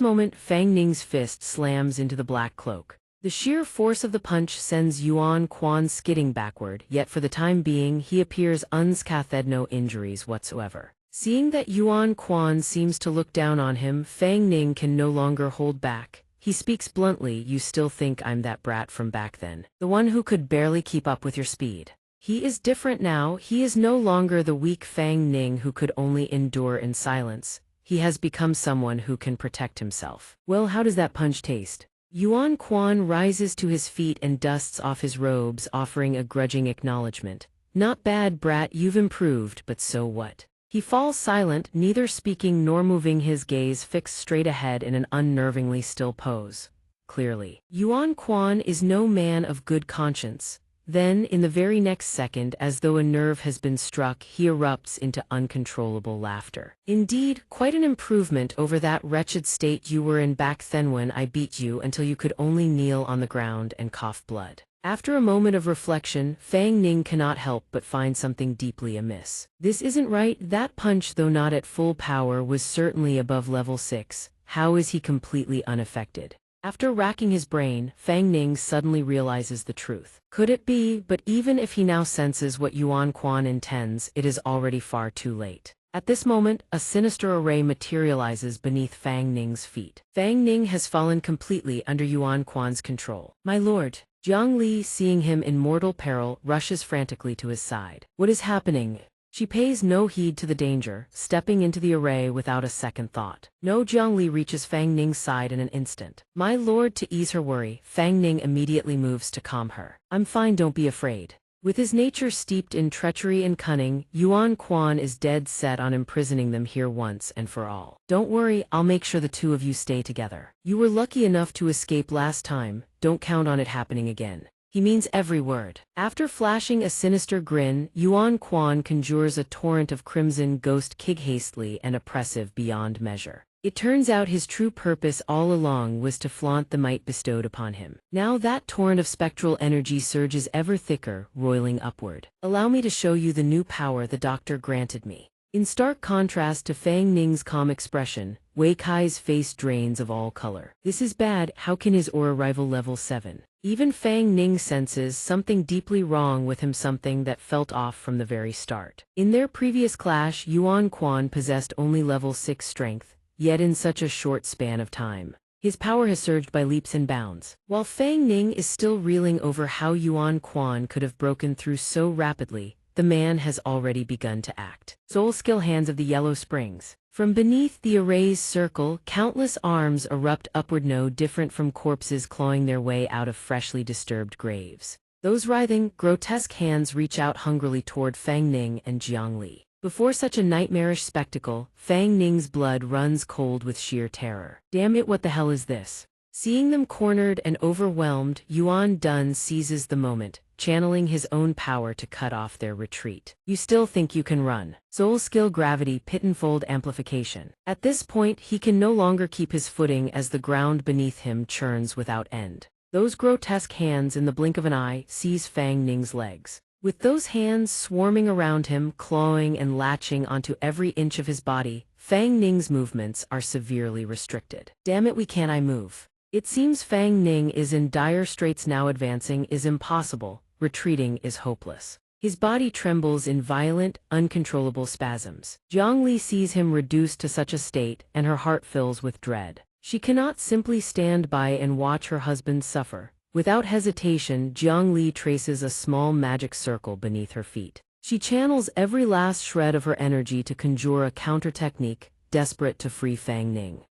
moment, Fang Ning's fist slams into the black cloak. The sheer force of the punch sends Yuan Quan skidding backward, yet for the time being he appears unscathed, no injuries whatsoever. Seeing that Yuan Quan seems to look down on him, Fang Ning can no longer hold back. He speaks bluntly. "You still think I'm that brat from back then? The one who could barely keep up with your speed?" He is different now. He is no longer the weak Fang Ning who could only endure in silence. He has become someone who can protect himself. "Well, how does that punch taste?" Yuan Quan rises to his feet and dusts off his robes, offering a grudging acknowledgement. "Not bad, brat, you've improved, but so what?" He falls silent, neither speaking nor moving, his gaze fixed straight ahead in an unnervingly still pose. Clearly, Yuan Quan is no man of good conscience. Then, in the very next second, as though a nerve has been struck, he erupts into uncontrollable laughter. "Indeed, quite an improvement over that wretched state you were in back then when I beat you until you could only kneel on the ground and cough blood." After a moment of reflection, Fang Ning cannot help but find something deeply amiss. This isn't right. That punch, though not at full power, was certainly above level 6. How is he completely unaffected? After racking his brain, Fang Ning suddenly realizes the truth. Could it be? But even if he now senses what Yuan Quan intends, it is already far too late. At this moment, a sinister array materializes beneath Fang Ning's feet. Fang Ning has fallen completely under Yuan Quan's control. "My lord." Jiang Li, seeing him in mortal peril, rushes frantically to his side. "What is happening?" She pays no heed to the danger, stepping into the array without a second thought. No, Jiangli reaches Fang Ning's side in an instant. My lord, to ease her worry, Fang Ning immediately moves to calm her. I'm fine, don't be afraid. With his nature steeped in treachery and cunning, Yuan Quan is dead set on imprisoning them here once and for all. Don't worry, I'll make sure the two of you stay together. You were lucky enough to escape last time, don't count on it happening again. He means every word. After flashing a sinister grin, Yuan Quan conjures a torrent of crimson ghost kig hastily and oppressive beyond measure. It turns out his true purpose all along was to flaunt the might bestowed upon him. Now that torrent of spectral energy surges ever thicker, roiling upward. Allow me to show you the new power the doctor granted me. In stark contrast to Fang Ning's calm expression, Wei Kai's face drains of all color. This is bad, how can his aura rival level 7? Even Fang Ning senses something deeply wrong with him, something that felt off from the very start. In their previous clash, Yuan Quan possessed only level 6 strength, yet in such a short span of time, his power has surged by leaps and bounds. While Fang Ning is still reeling over how Yuan Quan could have broken through so rapidly, the man has already begun to act. Soul skill hands of the Yellow Springs. From beneath the array's circle, countless arms erupt upward, no different from corpses clawing their way out of freshly disturbed graves. Those writhing, grotesque hands reach out hungrily toward Fang Ning and Jiangli. Before such a nightmarish spectacle, Fang Ning's blood runs cold with sheer terror. Damn it, what the hell is this? Seeing them cornered and overwhelmed, Yuan Dun seizes the moment, channeling his own power to cut off their retreat. You still think you can run? Soul skill gravity pittance-fold amplification. At this point, he can no longer keep his footing as the ground beneath him churns without end. Those grotesque hands in the blink of an eye seize Fang Ning's legs. With those hands swarming around him, clawing and latching onto every inch of his body, Fang Ning's movements are severely restricted. Damn it, can't I move? It seems Fang Ning is in dire straits now. Advancing is impossible, retreating is hopeless. His body trembles in violent, uncontrollable spasms. Jiangli sees him reduced to such a state, and her heart fills with dread. She cannot simply stand by and watch her husband suffer. Without hesitation, Jiangli traces a small magic circle beneath her feet. She channels every last shred of her energy to conjure a counter-technique, desperate to free Fang Ning.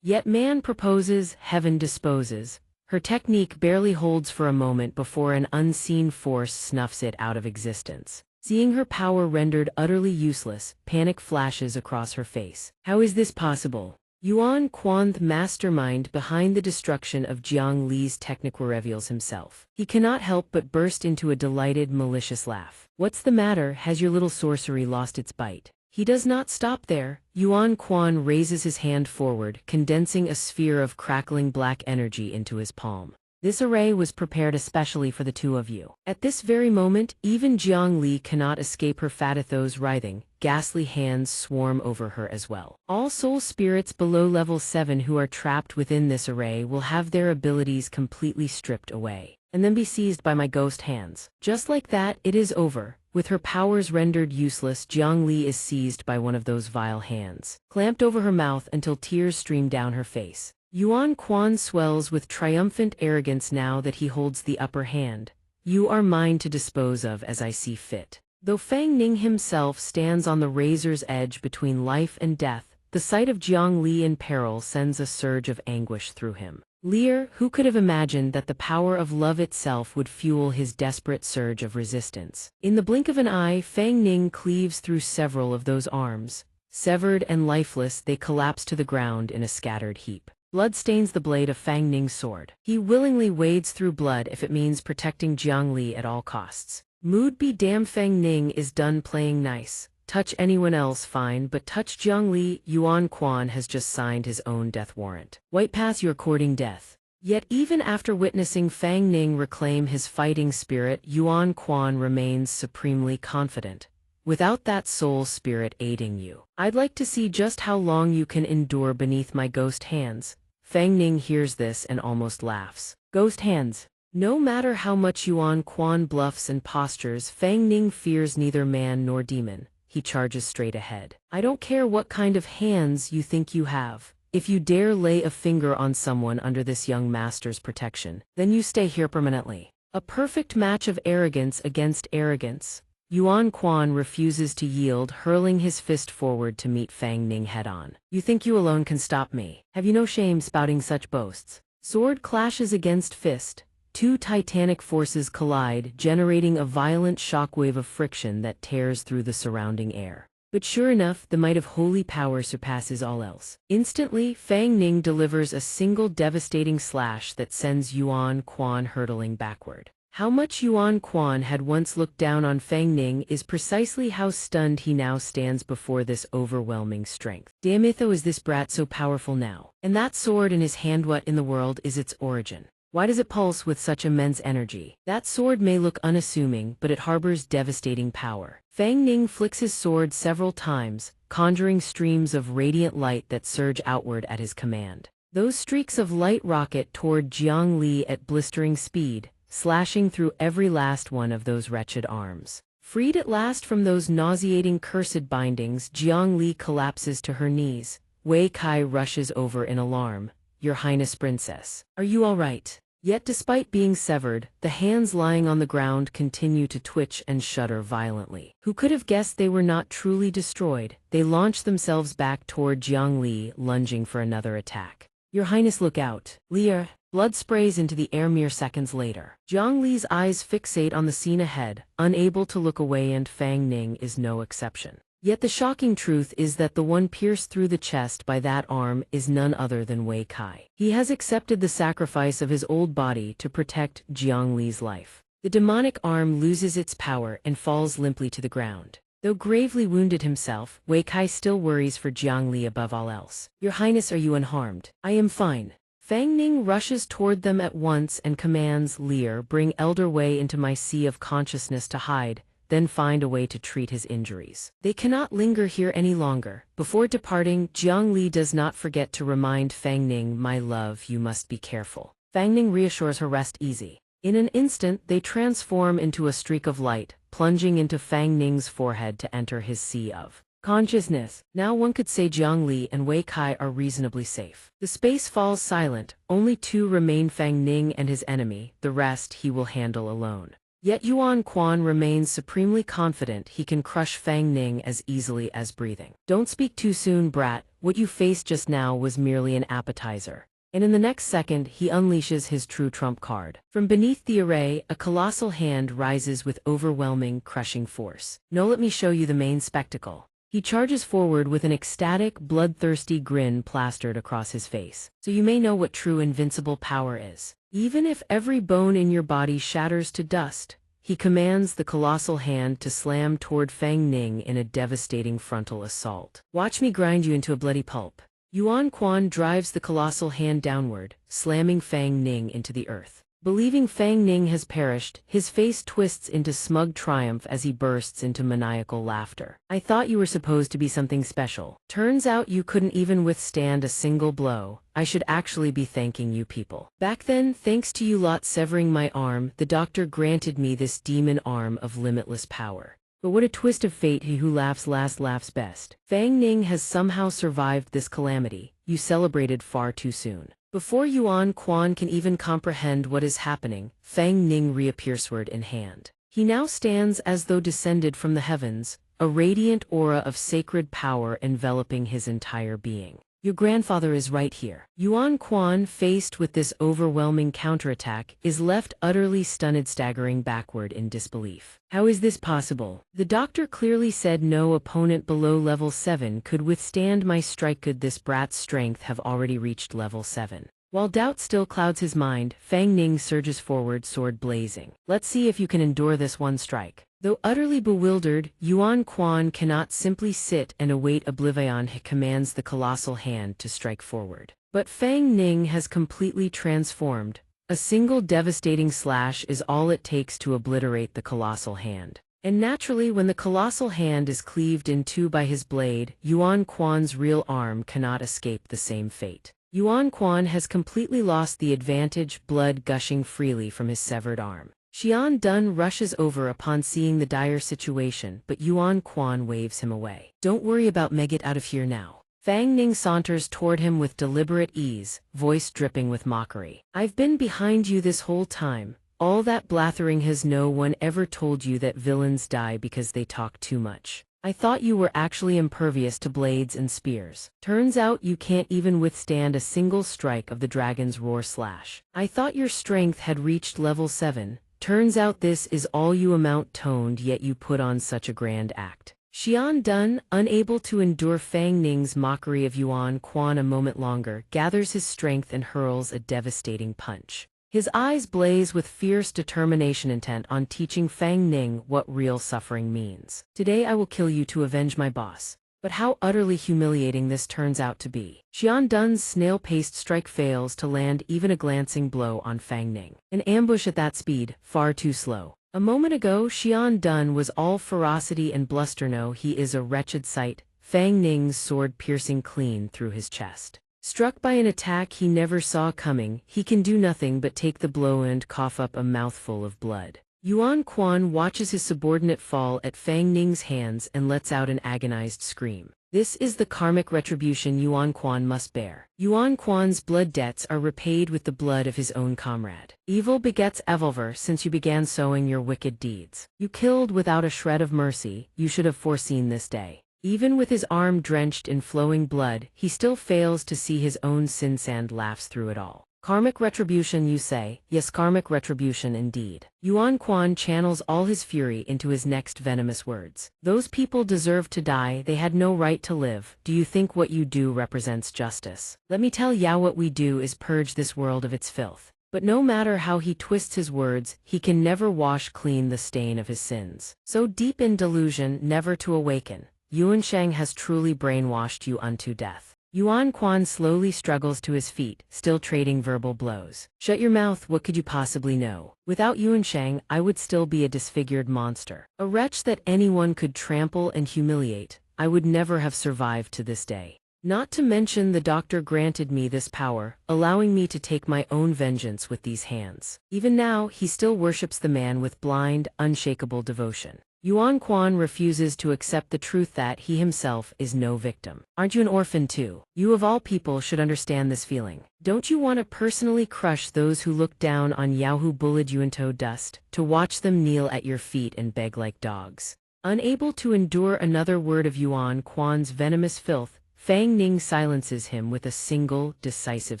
Yet man proposes, heaven disposes. Her technique barely holds for a moment before an unseen force snuffs it out of existence. Seeing her power rendered utterly useless, panic flashes across her face. How is this possible? Yuan Quan, the mastermind behind the destruction of Jiang Li's technique, reveals himself. He cannot help but burst into a delighted, malicious laugh. What's the matter? Has your little sorcery lost its bite? He does not stop there. Yuan Quan raises his hand forward, condensing a sphere of crackling black energy into his palm. This array was prepared especially for the two of you. At this very moment, even Jiang Li cannot escape her Those writhing, ghastly hands swarm over her as well. All soul spirits below level 7 who are trapped within this array will have their abilities completely stripped away, and then be seized by my ghost hands. Just like that, it is over. With her powers rendered useless, Jiang Li is seized by one of those vile hands, clamped over her mouth until tears stream down her face. Yuan Quan swells with triumphant arrogance now that he holds the upper hand. You are mine to dispose of as I see fit. Though Fang Ning himself stands on the razor's edge between life and death, the sight of Jiang Li in peril sends a surge of anguish through him. Lear, who could have imagined that the power of love itself would fuel his desperate surge of resistance? In the blink of an eye, Fang Ning cleaves through several of those arms. Severed and lifeless, they collapse to the ground in a scattered heap. Blood stains the blade of Fang Ning's sword. He willingly wades through blood if it means protecting Jiang Li at all costs. Mood be damned, Fang Ning is done playing nice. Touch anyone else fine, but touch Jiang Li. Yuan Quan has just signed his own death warrant. White pass, you're courting death. Yet even after witnessing Fang Ning reclaim his fighting spirit, Yuan Quan remains supremely confident. Without that soul spirit aiding you, I'd like to see just how long you can endure beneath my ghost hands. Fang Ning hears this and almost laughs. Ghost hands. No matter how much Yuan Quan bluffs and postures, Fang Ning fears neither man nor demon. He charges straight ahead. I don't care what kind of hands you think you have. If you dare lay a finger on someone under this young master's protection, then you stay here permanently. A perfect match of arrogance against arrogance. Yuan Quan refuses to yield, hurling his fist forward to meet Fang Ning head-on. You think you alone can stop me? Have you no shame spouting such boasts? Sword clashes against fist. Two titanic forces collide, generating a violent shockwave of friction that tears through the surrounding air. But sure enough, the might of holy power surpasses all else. Instantly, Fang Ning delivers a single devastating slash that sends Yuan Quan hurtling backward. How much Yuan Quan had once looked down on Fang Ning is precisely how stunned he now stands before this overwhelming strength. Damn it, though, is this brat so powerful now? And that sword in his hand, what in the world is its origin? Why does it pulse with such immense energy? That sword may look unassuming, but it harbors devastating power. Fang Ning flicks his sword several times, conjuring streams of radiant light that surge outward at his command. Those streaks of light rocket toward Jiang Li at blistering speed, slashing through every last one of those wretched arms. Freed at last from those nauseating cursed bindings, Jiang Li collapses to her knees. Wei Kai rushes over in alarm. Your Highness Princess, are you all right? Yet despite being severed, the hands lying on the ground continue to twitch and shudder violently. Who could have guessed they were not truly destroyed? They launch themselves back toward Jiang Li, lunging for another attack. Your Highness, look out. Lear. Blood sprays into the air mere seconds later. Jiang Li's eyes fixate on the scene ahead, unable to look away, and Fang Ning is no exception. Yet the shocking truth is that the one pierced through the chest by that arm is none other than Wei Kai. He has accepted the sacrifice of his old body to protect Jiang Li's life. The demonic arm loses its power and falls limply to the ground. Though gravely wounded himself, Wei Kai still worries for Jiang Li above all else. Your Highness, are you unharmed? I am fine. Fang Ning rushes toward them at once and commands Lear, bring Elder Wei into my sea of consciousness to hide, then find a way to treat his injuries. They cannot linger here any longer. Before departing, Jiang Li does not forget to remind Fang Ning, my love, you must be careful. Fang Ning reassures her, rest easy. In an instant, they transform into a streak of light, plunging into Fang Ning's forehead to enter his sea of consciousness. Now one could say Jiang Li and Wei Kai are reasonably safe. The space falls silent, only two remain, Fang Ning and his enemy, the rest he will handle alone. Yet Yuan Quan remains supremely confident he can crush Fang Ning as easily as breathing. Don't speak too soon, brat, what you faced just now was merely an appetizer. And in the next second he unleashes his true trump card. From beneath the array, a colossal hand rises with overwhelming, crushing force. No, let me show you the main spectacle. He charges forward with an ecstatic, bloodthirsty grin plastered across his face. So you may know what true invincible power is. Even if every bone in your body shatters to dust, he commands the colossal hand to slam toward Fang Ning in a devastating frontal assault. Watch me grind you into a bloody pulp. Yuan Quan drives the colossal hand downward, slamming Fang Ning into the earth. Believing Fang Ning has perished, his face twists into smug triumph as he bursts into maniacal laughter. I thought you were supposed to be something special. Turns out you couldn't even withstand a single blow. I should actually be thanking you people. Back then, thanks to you lot severing my arm, the doctor granted me this demon arm of limitless power. But what a twist of fate, he who laughs last laughs best. Fang Ning has somehow survived this calamity. You celebrated far too soon. Before Yuan Quan can even comprehend what is happening, Fang Ning reappears sword in hand. He now stands as though descended from the heavens, a radiant aura of sacred power enveloping his entire being. Your grandfather is right here. Yuan Quan, faced with this overwhelming counterattack, is left utterly stunned, staggering backward in disbelief. How is this possible? The doctor clearly said no opponent below level 7 could withstand my strike. Could this brat's strength have already reached level 7? While doubt still clouds his mind, Fang Ning surges forward, sword blazing. Let's see if you can endure this one strike. Though utterly bewildered, Yuan Quan cannot simply sit and await oblivion. He commands the colossal hand to strike forward. But Fang Ning has completely transformed. A single devastating slash is all it takes to obliterate the colossal hand. And naturally, when the colossal hand is cleaved in two by his blade, Yuan Quan's real arm cannot escape the same fate. Yuan Quan has completely lost the advantage, blood gushing freely from his severed arm. Xian Dun rushes over upon seeing the dire situation, but Yuan Quan waves him away. Don't worry about me, get out of here now. Fang Ning saunters toward him with deliberate ease, voice dripping with mockery. I've been behind you this whole time. all that blathering has no one ever told you that villains die because they talk too much? I thought you were actually impervious to blades and spears. Turns out you can't even withstand a single strike of the dragon's roar slash. I thought your strength had reached level 7. Turns out this is all you amount toned, yet you put on such a grand act. Xian Dun, unable to endure Fang Ning's mockery of Yuan Quan a moment longer, gathers his strength and hurls a devastating punch. His eyes blaze with fierce determination, intent on teaching Fang Ning what real suffering means. Today I will kill you to avenge my boss. But how utterly humiliating this turns out to be. Xian Dun's snail-paced strike fails to land even a glancing blow on Fang Ning. An ambush at that speed, far too slow. A moment ago, Xian Dun was all ferocity and bluster. Now he is a wretched sight, Fang Ning's sword piercing clean through his chest. Struck by an attack he never saw coming, he can do nothing but take the blow and cough up a mouthful of blood. Yuan Quan watches his subordinate fall at Fang Ning's hands and lets out an agonized scream. This is the karmic retribution Yuan Quan must bear. Yuan Quan's blood debts are repaid with the blood of his own comrade. Evil begets evil since you began sowing your wicked deeds. You killed without a shred of mercy, you should have foreseen this day. Even with his arm drenched in flowing blood, he still fails to see his own sin. Sand laughs through it all. Karmic retribution, you say? Yes, karmic retribution indeed. Yuan Quan channels all his fury into his next venomous words. Those people deserve to die, they had no right to live. Do you think what you do represents justice? Let me tell ya, what we do is purge this world of its filth. But no matter how he twists his words, he can never wash clean the stain of his sins. So deep in delusion, never to awaken. Yuansheng has truly brainwashed you unto death. Yuan Quan slowly struggles to his feet, still trading verbal blows. Shut your mouth, what could you possibly know? Without Yuansheng, I would still be a disfigured monster. A wretch that anyone could trample and humiliate. I would never have survived to this day. Not to mention the doctor granted me this power, allowing me to take my own vengeance with these hands. Even now, he still worships the man with blind, unshakable devotion. Yuan Quan refuses to accept the truth that he himself is no victim. Aren't you an orphan too? You of all people should understand this feeling. Don't you want to personally crush those who look down on you, who bullied you into dust, to watch them kneel at your feet and beg like dogs? Unable to endure another word of Yuan Quan's venomous filth, Fang Ning silences him with a single, decisive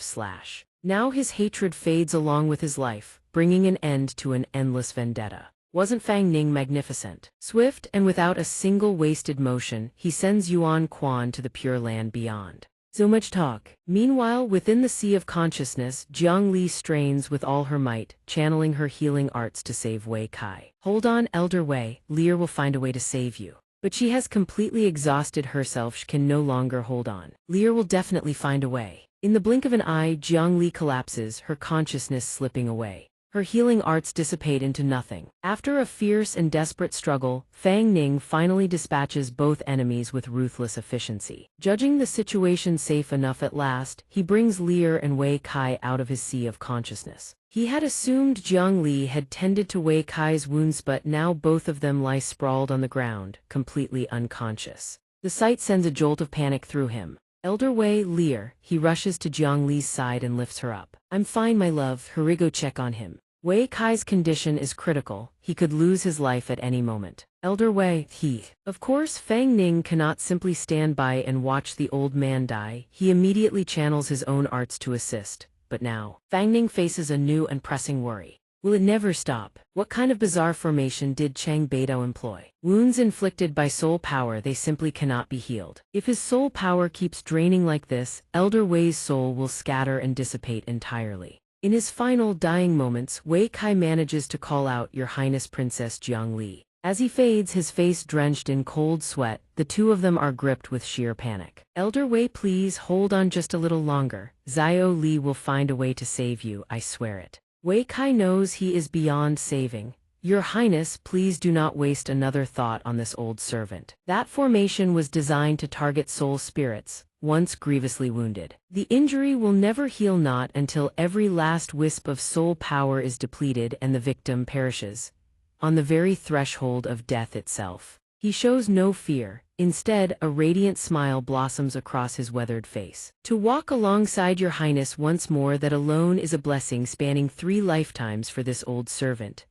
slash. Now his hatred fades along with his life, bringing an end to an endless vendetta. Wasn't Fang Ning magnificent? Swift and without a single wasted motion, he sends Yuan Quan to the pure land beyond. So much talk. Meanwhile, within the sea of consciousness, Jiang Li strains with all her might, channeling her healing arts to save Wei Kai. Hold on, Elder Wei, Lear will find a way to save you. But she has completely exhausted herself, she can no longer hold on. Lear will definitely find a way. In the blink of an eye, Jiang Li collapses, her consciousness slipping away. Her healing arts dissipate into nothing. After a fierce and desperate struggle, Fang Ning finally dispatches both enemies with ruthless efficiency. Judging the situation safe enough at last, he brings Lear and Wei Kai out of his sea of consciousness. He had assumed Jiang Li had tended to Wei Kai's wounds, but now both of them lie sprawled on the ground, completely unconscious. The sight sends a jolt of panic through him. Elder Wei, Lear, he rushes to Jiang Li's side and lifts her up. I'm fine, my love, hurry go check on him. Wei Kai's condition is critical, he could lose his life at any moment. Elder Wei, he. Of course, Fang Ning cannot simply stand by and watch the old man die, he immediately channels his own arts to assist. But now, Fang Ning faces a new and pressing worry. Will it never stop? What kind of bizarre formation did Chang Beidou employ? Wounds inflicted by soul power, they simply cannot be healed. If his soul power keeps draining like this, Elder Wei's soul will scatter and dissipate entirely. In his final dying moments, Wei Kai manages to call out, Your Highness Princess Jiang Li. As he fades, his face drenched in cold sweat, the two of them are gripped with sheer panic. Elder Wei, please hold on just a little longer. Xiao Li will find a way to save you, I swear it. Wei Kai knows he is beyond saving. Your Highness, please do not waste another thought on this old servant. That formation was designed to target soul spirits, once grievously wounded. The injury will never heal, not until every last wisp of soul power is depleted and the victim perishes, on the very threshold of death itself. He shows no fear. Instead, a radiant smile blossoms across his weathered face. To walk alongside your highness once more, that alone is a blessing spanning 3 lifetimes for this old servant.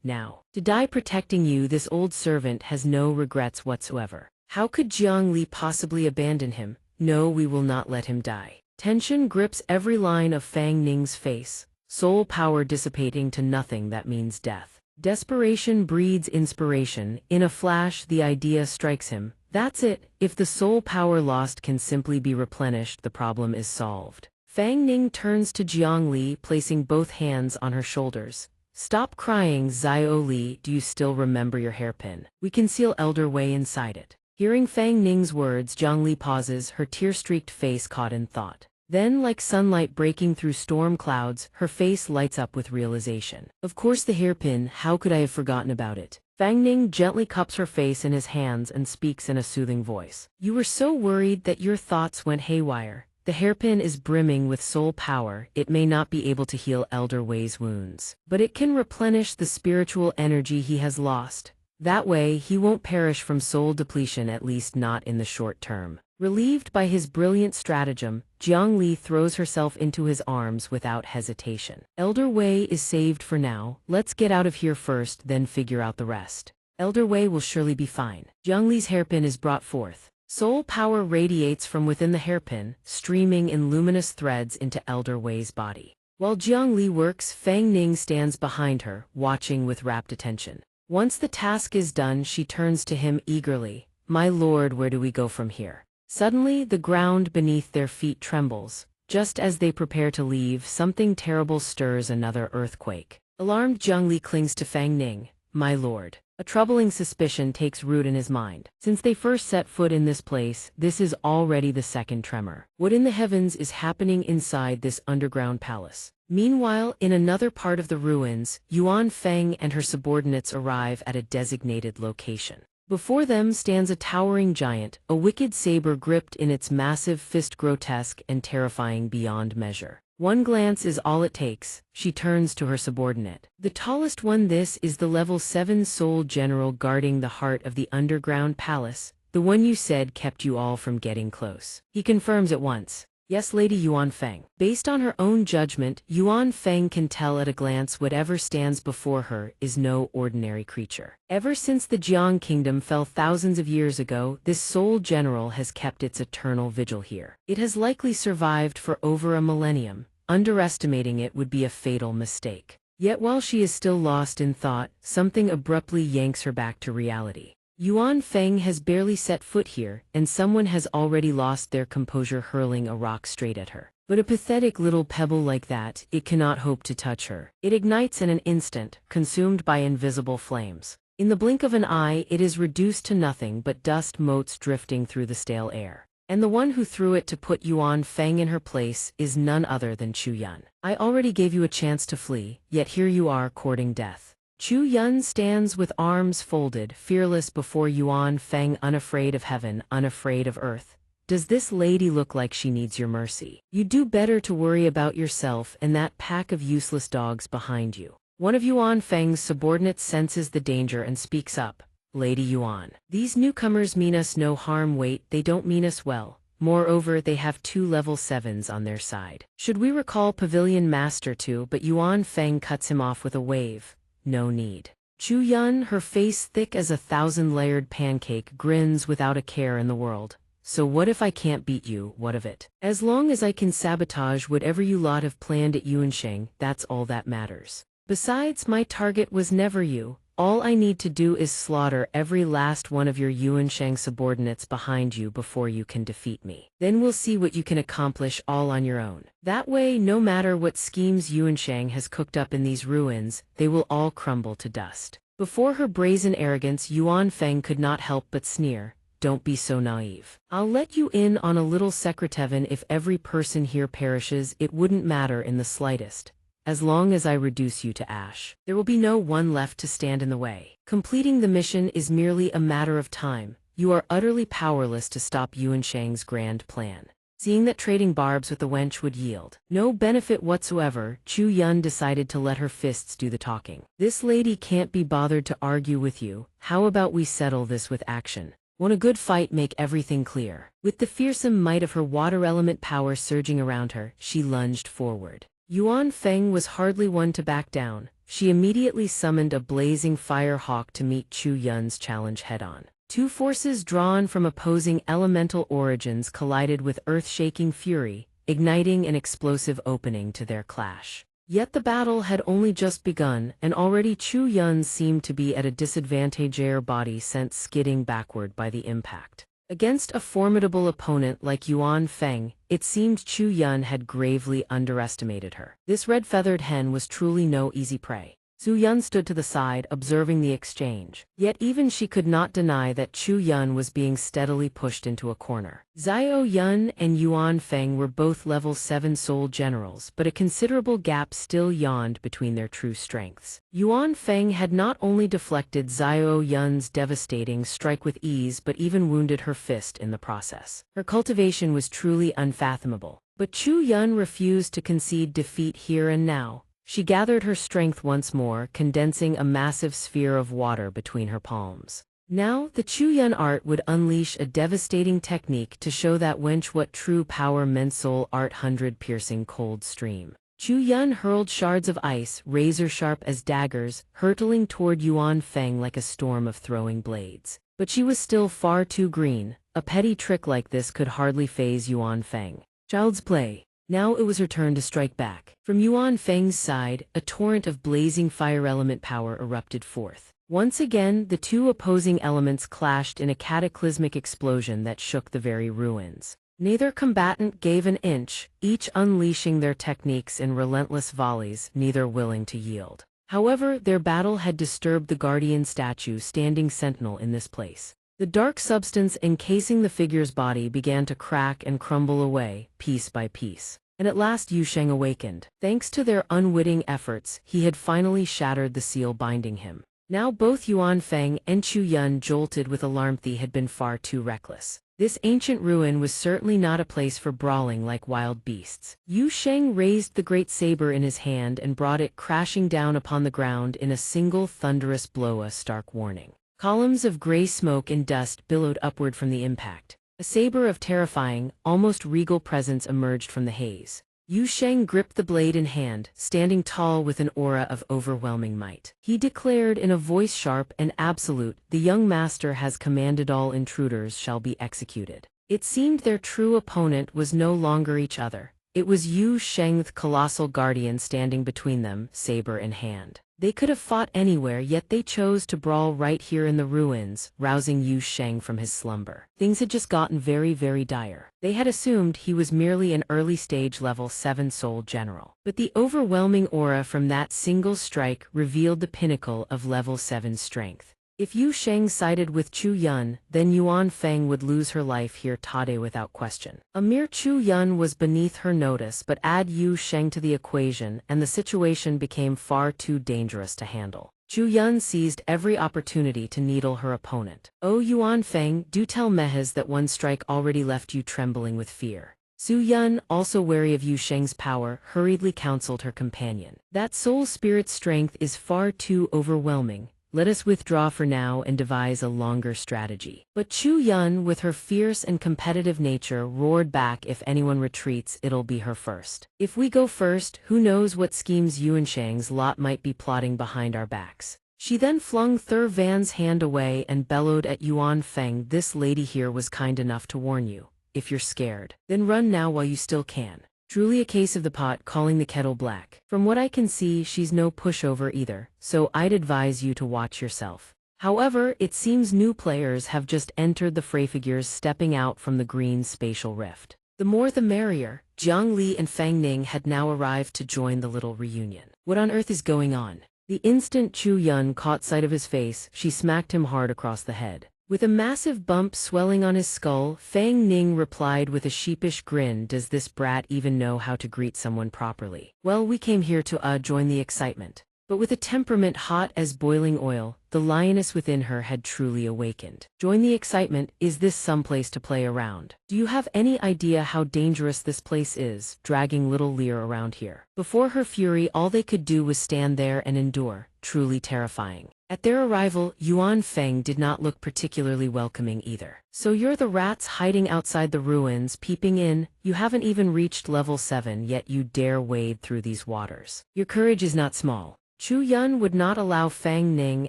Now, to die protecting you, this old servant has no regrets whatsoever. How could Jiang Li possibly abandon him? No, we will not let him die. Tension grips every line of Fang Ning's face, soul power dissipating to nothing that means death. Desperation breeds inspiration. In a flash, the idea strikes him. That's it. If the soul power lost can simply be replenished, the problem is solved. Fang Ning turns to Jiang Li, placing both hands on her shoulders. Stop crying, Xiao Li. Do you still remember your hairpin? We conceal Elder Wei inside it. Hearing Fang Ning's words, Jiang Li pauses, her tear-streaked face caught in thought. Then, like sunlight breaking through storm clouds, her face lights up with realization. Of course, the hairpin. How could I have forgotten about it? Fang Ning gently cups her face in his hands and speaks in a soothing voice. You were so worried that your thoughts went haywire. The hairpin is brimming with soul power. It may not be able to heal Elder Wei's wounds, but it can replenish the spiritual energy he has lost. That way, he won't perish from soul depletion, at least not in the short term. Relieved by his brilliant stratagem, Jiang Li throws herself into his arms without hesitation. Elder Wei is saved for now. Let's get out of here first, then figure out the rest. Elder Wei will surely be fine. Jiang Li's hairpin is brought forth. Soul power radiates from within the hairpin, streaming in luminous threads into Elder Wei's body. While Jiang Li works, Fang Ning stands behind her, watching with rapt attention. Once the task is done, she turns to him eagerly. My lord, where do we go from here? Suddenly, the ground beneath their feet trembles. Just as they prepare to leave, something terrible stirs another earthquake. Alarmed, Jiang Li clings to Fang Ning. My lord. A troubling suspicion takes root in his mind. Since they first set foot in this place, this is already the second tremor. What in the heavens is happening inside this underground palace? Meanwhile, in another part of the ruins, Yuan Feng and her subordinates arrive at a designated location. Before them stands a towering giant, a wicked saber gripped in its massive fist, grotesque and terrifying beyond measure. One glance is all it takes. She turns to her subordinate. The tallest one. This is the level 7 soul general guarding the heart of the underground palace, the one you said kept you all from getting close. He confirms at once. Yes, Lady Yuan Feng. Based on her own judgment, Yuan Feng can tell at a glance whatever stands before her is no ordinary creature. Ever since the Jiang Kingdom fell thousands of years ago, this soul general has kept its eternal vigil here. It has likely survived for over a millennium. Underestimating it would be a fatal mistake. Yet while she is still lost in thought, something abruptly yanks her back to reality. Yuan Feng has barely set foot here, and someone has already lost their composure, hurling a rock straight at her. But a pathetic little pebble like that, it cannot hope to touch her. It ignites in an instant, consumed by invisible flames. In the blink of an eye, it is reduced to nothing but dust motes drifting through the stale air. And the one who threw it to put Yuan Feng in her place is none other than Chu Yun. I already gave you a chance to flee, yet here you are courting death. Chu Yun stands with arms folded, fearless before Yuan Feng, unafraid of heaven, unafraid of earth. Does this lady look like she needs your mercy? You do better to worry about yourself and that pack of useless dogs behind you. One of Yuan Feng's subordinates senses the danger and speaks up. Lady Yuan, these newcomers mean us no harm. Wait, they don't mean us well. Moreover, they have 2 level 7s on their side. Should we recall Pavilion Master too? But Yuan Feng cuts him off with a wave. No need. Chu Yun, her face thick as a 1,000-layered pancake, grins without a care in the world. So what if I can't beat you? What of it? As long as I can sabotage whatever you lot have planned at Yuansheng, that's all that matters. Besides, my target was never you. All I need to do is slaughter every last one of your Yuansheng subordinates behind you before you can defeat me. Then we'll see what you can accomplish all on your own. That way, no matter what schemes Yuansheng has cooked up in these ruins, they will all crumble to dust. Before her brazen arrogance, Yuan Feng could not help but sneer. Don't be so naive. I'll let you in on a little secret. If every person here perishes, it wouldn't matter in the slightest. As long as I reduce you to ash, there will be no one left to stand in the way. Completing the mission is merely a matter of time. You are utterly powerless to stop Yuansheng's grand plan. Seeing that trading barbs with the wench would yield no benefit whatsoever, Chu Yun decided to let her fists do the talking. This lady can't be bothered to argue with you, how about we settle this with action? Won't a good fight make everything clear? With the fearsome might of her water element power surging around her, she lunged forward. Yuan Feng was hardly one to back down. She immediately summoned a blazing fire hawk to meet Chu Yun's challenge head-on. Two forces drawn from opposing elemental origins collided with earth-shaking fury, igniting an explosive opening to their clash. Yet the battle had only just begun, and already Chu Yun seemed to be at a disadvantage, her body sent skidding backward by the impact. Against a formidable opponent like Yuan Feng, it seemed Chu Yun had gravely underestimated her. This red-feathered hen was truly no easy prey. Su Yun stood to the side, observing the exchange. Yet even she could not deny that Chu Yun was being steadily pushed into a corner. Xiao Yun and Yuan Feng were both level 7 soul generals, but a considerable gap still yawned between their true strengths. Yuan Feng had not only deflected Xiao Yun's devastating strike with ease but even wounded her fist in the process. Her cultivation was truly unfathomable. But Chu Yun refused to concede defeat here and now. She gathered her strength once more, condensing a massive sphere of water between her palms. Now, the Chu Yun art would unleash a devastating technique to show that wench what true power meant. Soul art 100 piercing cold stream. Chu Yun hurled shards of ice, razor-sharp as daggers, hurtling toward Yuan Feng like a storm of throwing blades. But she was still far too green. A petty trick like this could hardly faze Yuan Feng. Child's play. Now it was her turn to strike back. From Yuan Feng's side, a torrent of blazing fire element power erupted forth. Once again, the two opposing elements clashed in a cataclysmic explosion that shook the very ruins. Neither combatant gave an inch, each unleashing their techniques in relentless volleys, neither willing to yield. However, their battle had disturbed the guardian statue standing sentinel in this place. The dark substance encasing the figure's body began to crack and crumble away, piece by piece. And at last Yu Sheng awakened. Thanks to their unwitting efforts, he had finally shattered the seal binding him. Now both Yuan Feng and Chu Yun jolted with alarm. They had been far too reckless. This ancient ruin was certainly not a place for brawling like wild beasts. Yu Sheng raised the great saber in his hand and brought it crashing down upon the ground in a single thunderous blow, a stark warning. Columns of gray smoke and dust billowed upward from the impact. A saber of terrifying, almost regal presence emerged from the haze. Yu Sheng gripped the blade in hand, standing tall with an aura of overwhelming might. He declared in a voice sharp and absolute, "The young master has commanded, all intruders shall be executed." It seemed their true opponent was no longer each other. It was Yu Sheng, the colossal guardian, standing between them, saber in hand. They could have fought anywhere, yet they chose to brawl right here in the ruins, rousing Yu Sheng from his slumber. Things had just gotten very, very dire. They had assumed he was merely an early-stage level 7 soul general. But the overwhelming aura from that single strike revealed the pinnacle of level 7 strength. If Yu Sheng sided with Chu Yun, then Yuan Feng would lose her life here today without question. A mere Chu Yun was beneath her notice, but add Yu Sheng to the equation and the situation became far too dangerous to handle. Chu Yun seized every opportunity to needle her opponent. "Oh Yuan Feng, do tell Mehes that one strike already left you trembling with fear." Su Yun, also wary of Yu Sheng's power, hurriedly counseled her companion. "That soul spirit strength is far too overwhelming. Let us withdraw for now and devise a longer strategy." But Chu Yun, with her fierce and competitive nature, roared back, "If anyone retreats, it'll be her first. If we go first, who knows what schemes Yuan Sheng's lot might be plotting behind our backs." She then flung Thur Van's hand away and bellowed at Yuan Feng, "This lady here was kind enough to warn you. If you're scared, then run now while you still can." Truly a case of the pot calling the kettle black. From what I can see, she's no pushover either, so I'd advise you to watch yourself. However, it seems new players have just entered the fray, figures stepping out from the green spatial rift. The more the merrier. Jiang Li and Fang Ning had now arrived to join the little reunion. What on earth is going on? The instant Chu Yun caught sight of his face, she smacked him hard across the head. With a massive bump swelling on his skull, Fang Ning replied with a sheepish grin, "Does this brat even know how to greet someone properly? Well, we came here to join the excitement." But with a temperament hot as boiling oil, the lioness within her had truly awakened. Join the excitement. Is this someplace to play around? Do you have any idea how dangerous this place is, dragging little Lear around here? Before her fury, all they could do was stand there and endure, truly terrifying. At their arrival, Yuan Feng did not look particularly welcoming either. So you're the rats hiding outside the ruins, peeping in. You haven't even reached level 7 yet you dare wade through these waters. Your courage is not small. Chu Yun would not allow Fang Ning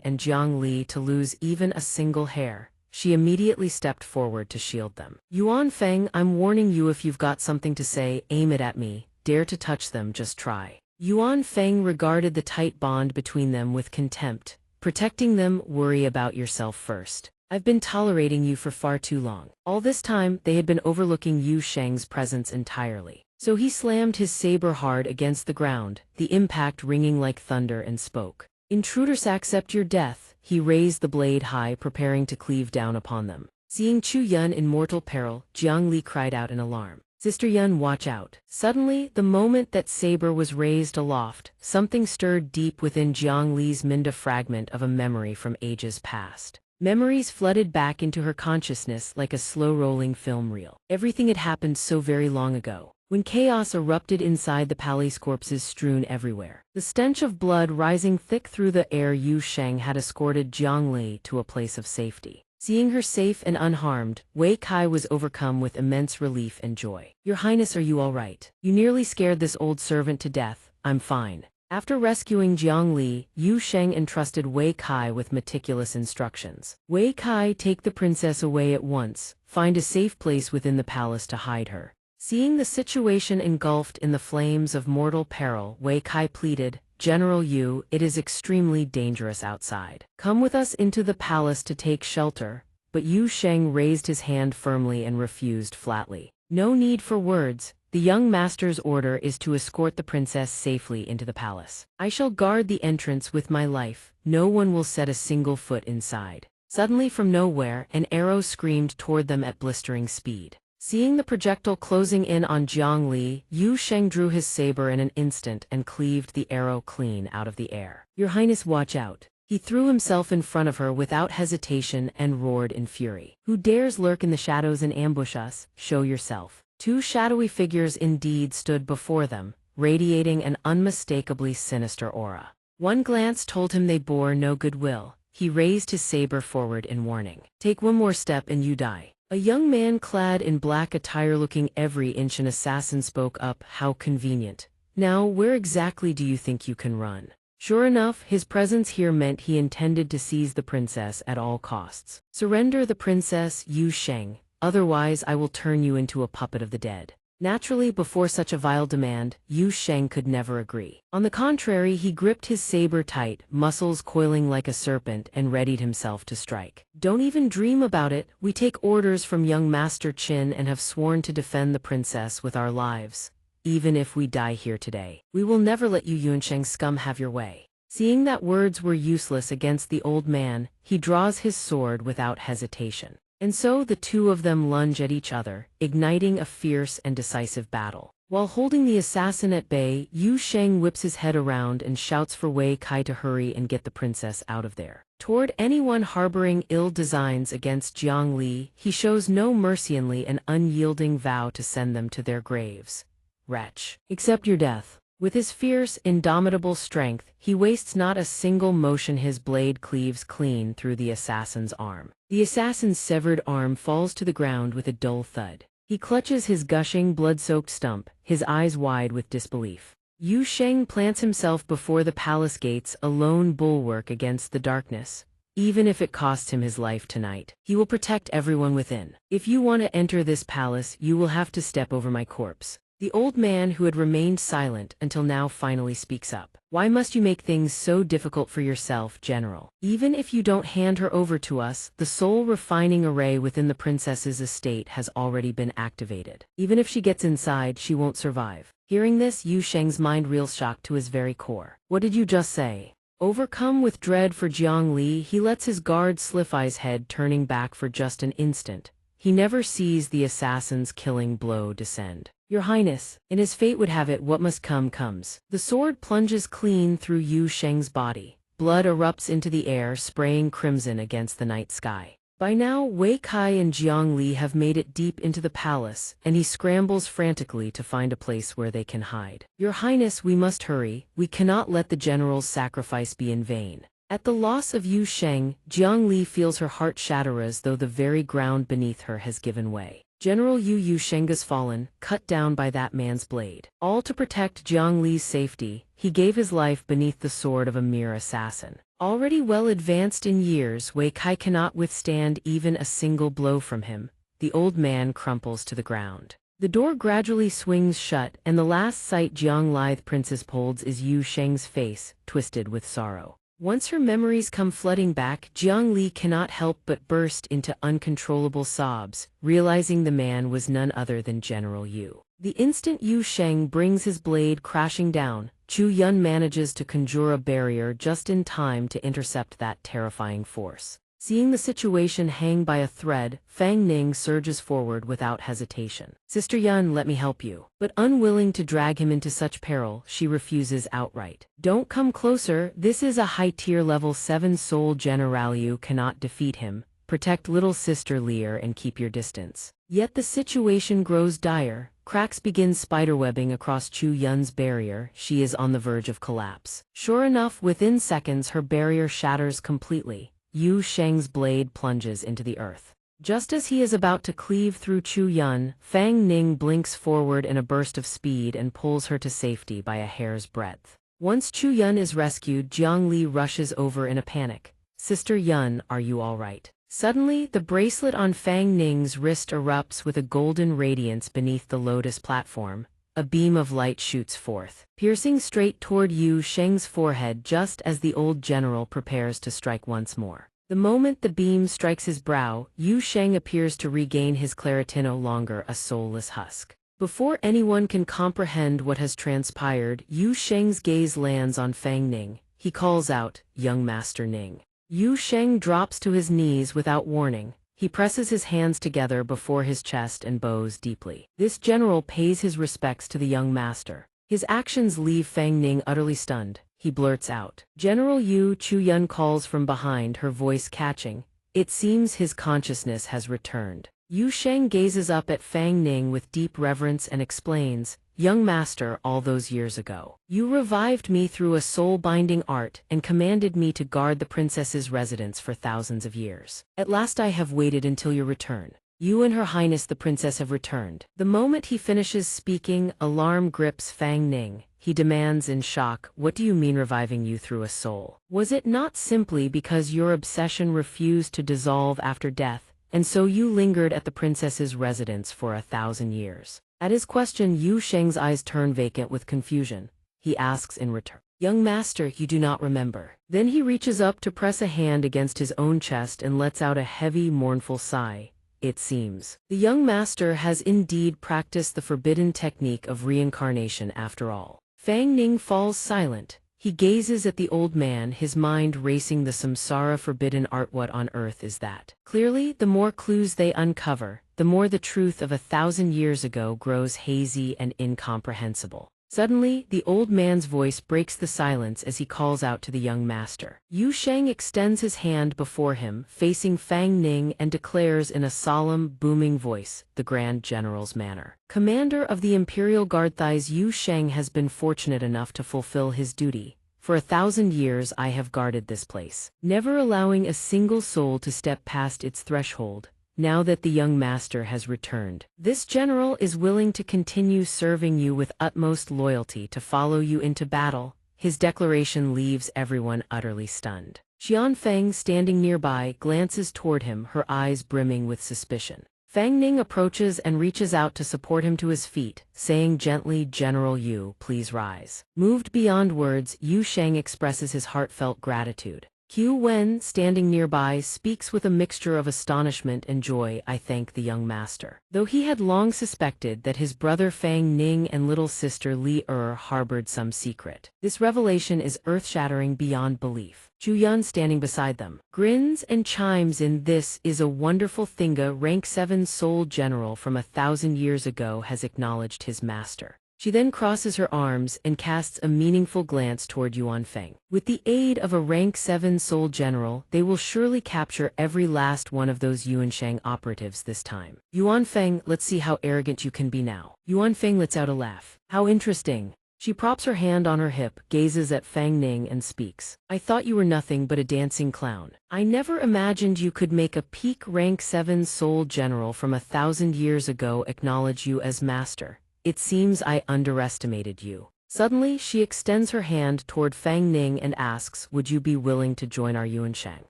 and Jiang Li to lose even a single hair. She immediately stepped forward to shield them. Yuan Feng, I'm warning you, if you've got something to say, aim it at me. Dare to touch them, just try. Yuan Feng regarded the tight bond between them with contempt. Protecting them, worry about yourself first. I've been tolerating you for far too long. All this time, they had been overlooking Yu Sheng's presence entirely. So he slammed his saber hard against the ground, the impact ringing like thunder, and spoke. Intruders, accept your death. He raised the blade high, preparing to cleave down upon them. Seeing Chu Yun in mortal peril, Jiang Li cried out in alarm. Sister Yun, watch out. Suddenly, the moment that saber was raised aloft, something stirred deep within Jiang Li's mind, a fragment of a memory from ages past. Memories flooded back into her consciousness like a slow-rolling film reel. Everything had happened so very long ago, when chaos erupted inside the palace, corpses strewn everywhere. The stench of blood rising thick through the air. Yu Sheng had escorted Jiang Li to a place of safety. Seeing her safe and unharmed, Wei Kai was overcome with immense relief and joy. Your Highness, are you all right? You nearly scared this old servant to death. I'm fine. After rescuing Jiang Li, Yu Sheng entrusted Wei Kai with meticulous instructions. Wei Kai, take the princess away at once. Find a safe place within the palace to hide her. Seeing the situation engulfed in the flames of mortal peril, Wei Kai pleaded, General Yu, it is extremely dangerous outside. Come with us into the palace to take shelter. But Yu Sheng raised his hand firmly and refused flatly. No need for words. The young master's order is to escort the princess safely into the palace. I shall guard the entrance with my life. No one will set a single foot inside. Suddenly from nowhere, an arrow screamed toward them at blistering speed. Seeing the projectile closing in on Jiang Li, Yu Sheng drew his saber in an instant and cleaved the arrow clean out of the air. Your Highness, watch out. He threw himself in front of her without hesitation and roared in fury. Who dares lurk in the shadows and ambush us? Show yourself. Two shadowy figures indeed stood before them, radiating an unmistakably sinister aura. One glance told him they bore no goodwill. He raised his saber forward in warning. Take one more step and you die. A young man clad in black attire, looking every inch an assassin, spoke up. How convenient. Now, where exactly do you think you can run? Sure enough, his presence here meant he intended to seize the princess at all costs. Surrender the princess, Yu Sheng, otherwise I will turn you into a puppet of the dead. Naturally, before such a vile demand, Yu Sheng could never agree. On the contrary, he gripped his saber tight, muscles coiling like a serpent, and readied himself to strike. Don't even dream about it. We take orders from young Master Qin and have sworn to defend the princess with our lives. Even if we die here today, we will never let you Yunsheng scum have your way. Seeing that words were useless against the old man, he draws his sword without hesitation. And so the two of them lunge at each other, igniting a fierce and decisive battle. While holding the assassin at bay, Yu Sheng whips his head around and shouts for Wei Kai to hurry and get the princess out of there. Toward anyone harboring ill designs against Jiang Li, he shows no mercy, only an unyielding vow to send them to their graves. Wretch, accept your death. With his fierce, indomitable strength, he wastes not a single motion. His blade cleaves clean through the assassin's arm. The assassin's severed arm falls to the ground with a dull thud. He clutches his gushing, blood-soaked stump, his eyes wide with disbelief. Yu Sheng plants himself before the palace gates, a lone bulwark against the darkness. Even if it costs him his life tonight, he will protect everyone within. If you want to enter this palace, you will have to step over my corpse. The old man, who had remained silent until now, finally speaks up. Why must you make things so difficult for yourself, General? Even if you don't hand her over to us, the soul refining array within the princess's estate has already been activated. Even if she gets inside, she won't survive. Hearing this, Yu Sheng's mind reels, shocked to his very core. What did you just say? Overcome with dread for Jiang Li, he lets his guard slip, his head turning back for just an instant. He never sees the assassin's killing blow descend. "Your Highness, and his fate would have it what must come comes." The sword plunges clean through Yu Sheng's body. Blood erupts into the air, spraying crimson against the night sky. By now, Wei Kai and Jiang Li have made it deep into the palace, and he scrambles frantically to find a place where they can hide. "Your Highness, we must hurry. We cannot let the general's sacrifice be in vain." At the loss of Yu Sheng, Jiang Li feels her heart shatter as though the very ground beneath her has given way. General Yu Sheng's fallen, cut down by that man's blade. All to protect Jiang Li's safety, he gave his life beneath the sword of a mere assassin. Already well advanced in years, Wei Kai cannot withstand even a single blow from him. The old man crumples to the ground. The door gradually swings shut, and the last sight Jiang Lithe Princess holds is Yu Sheng's face, twisted with sorrow. Once her memories come flooding back, Jiang Li cannot help but burst into uncontrollable sobs, realizing the man was none other than General Yu. The instant Yu Sheng brings his blade crashing down, Chu Yun manages to conjure a barrier just in time to intercept that terrifying force. Seeing the situation hang by a thread, Fang Ning surges forward without hesitation. "Sister Yun, let me help you." But unwilling to drag him into such peril, she refuses outright. "Don't come closer, this is a high-tier level 7 soul general. You cannot defeat him. Protect little sister Lear and keep your distance." Yet the situation grows dire. Cracks begin spiderwebbing across Chu Yun's barrier. She is on the verge of collapse. Sure enough, within seconds her barrier shatters completely. Yu Sheng's blade plunges into the earth. Just as he is about to cleave through Chu Yun, Fang Ning blinks forward in a burst of speed and pulls her to safety by a hair's breadth. Once Chu Yun is rescued, Jiang Li rushes over in a panic. "Sister Yun, are you all right?" Suddenly, the bracelet on Fang Ning's wrist erupts with a golden radiance beneath the lotus platform. A beam of light shoots forth, piercing straight toward Yu Sheng's forehead just as the old general prepares to strike once more. The moment the beam strikes his brow, Yu Sheng appears to regain his clarity, no longer a soulless husk. Before anyone can comprehend what has transpired, Yu Sheng's gaze lands on Fang Ning. He calls out, "Young Master Ning." Yu Sheng drops to his knees without warning. He presses his hands together before his chest and bows deeply. This general pays his respects to the young master. His actions leave Fang Ning utterly stunned. He blurts out, "General Yu." Chu Yun calls from behind, her voice catching. It seems his consciousness has returned. Yu Sheng gazes up at Fang Ning with deep reverence and explains, "Young master, all those years ago, you revived me through a soul-binding art and commanded me to guard the princess's residence for thousands of years. At last I have waited until your return. You and Her Highness the Princess have returned." The moment he finishes speaking, alarm grips Fang Ning. He demands in shock, "What do you mean reviving you through a soul? Was it not simply because your obsession refused to dissolve after death, and so you lingered at the princess's residence for 1,000 years?" At his question, Yu Sheng's eyes turn vacant with confusion. He asks in return, "Young master, you do not remember." Then he reaches up to press a hand against his own chest and lets out a heavy, mournful sigh. It seems the young master has indeed practiced the forbidden technique of reincarnation after all. Fang Ning falls silent. He gazes at the old man, his mind racing the samsara forbidden art. What on earth is that? Clearly, the more clues they uncover, the more the truth of 1,000 years ago grows hazy and incomprehensible. Suddenly, the old man's voice breaks the silence as he calls out to the young master. Yu Sheng extends his hand before him, facing Fang Ning, and declares in a solemn, booming voice, the Grand General's manner. "Commander of the Imperial Guard Thighs, Yu Sheng has been fortunate enough to fulfill his duty. For 1,000 years I have guarded this place, never allowing a single soul to step past its threshold. Now that the young master has returned, this general is willing to continue serving you with utmost loyalty, to follow you into battle." His declaration leaves everyone utterly stunned. Xian Feng, standing nearby, glances toward him, her eyes brimming with suspicion. Fang Ning approaches and reaches out to support him to his feet, saying gently, "General Yu, please rise." Moved beyond words, Yu Sheng expresses his heartfelt gratitude. Qiu Wen, standing nearby, speaks with a mixture of astonishment and joy. I thank the young master. Though he had long suspected that his brother Fang Ning and little sister Li harbored some secret. This revelation is earth-shattering beyond belief. Chu Yun, standing beside them, grins and chimes in. This is a wonderful thing. A rank 7 soul general from 1,000 years ago has acknowledged his master. She then crosses her arms and casts a meaningful glance toward Yuan Feng. With the aid of a rank 7 soul general, they will surely capture every last one of those Yuanshang operatives this time. Yuan Feng, let's see how arrogant you can be now. Yuan Feng lets out a laugh. How interesting. She props her hand on her hip, gazes at Fang Ning and speaks. I thought you were nothing but a dancing clown. I never imagined you could make a peak rank 7 soul general from 1,000 years ago acknowledge you as master. It seems I underestimated you. Suddenly, she extends her hand toward Fang Ning and asks, would you be willing to join our Yuanshang?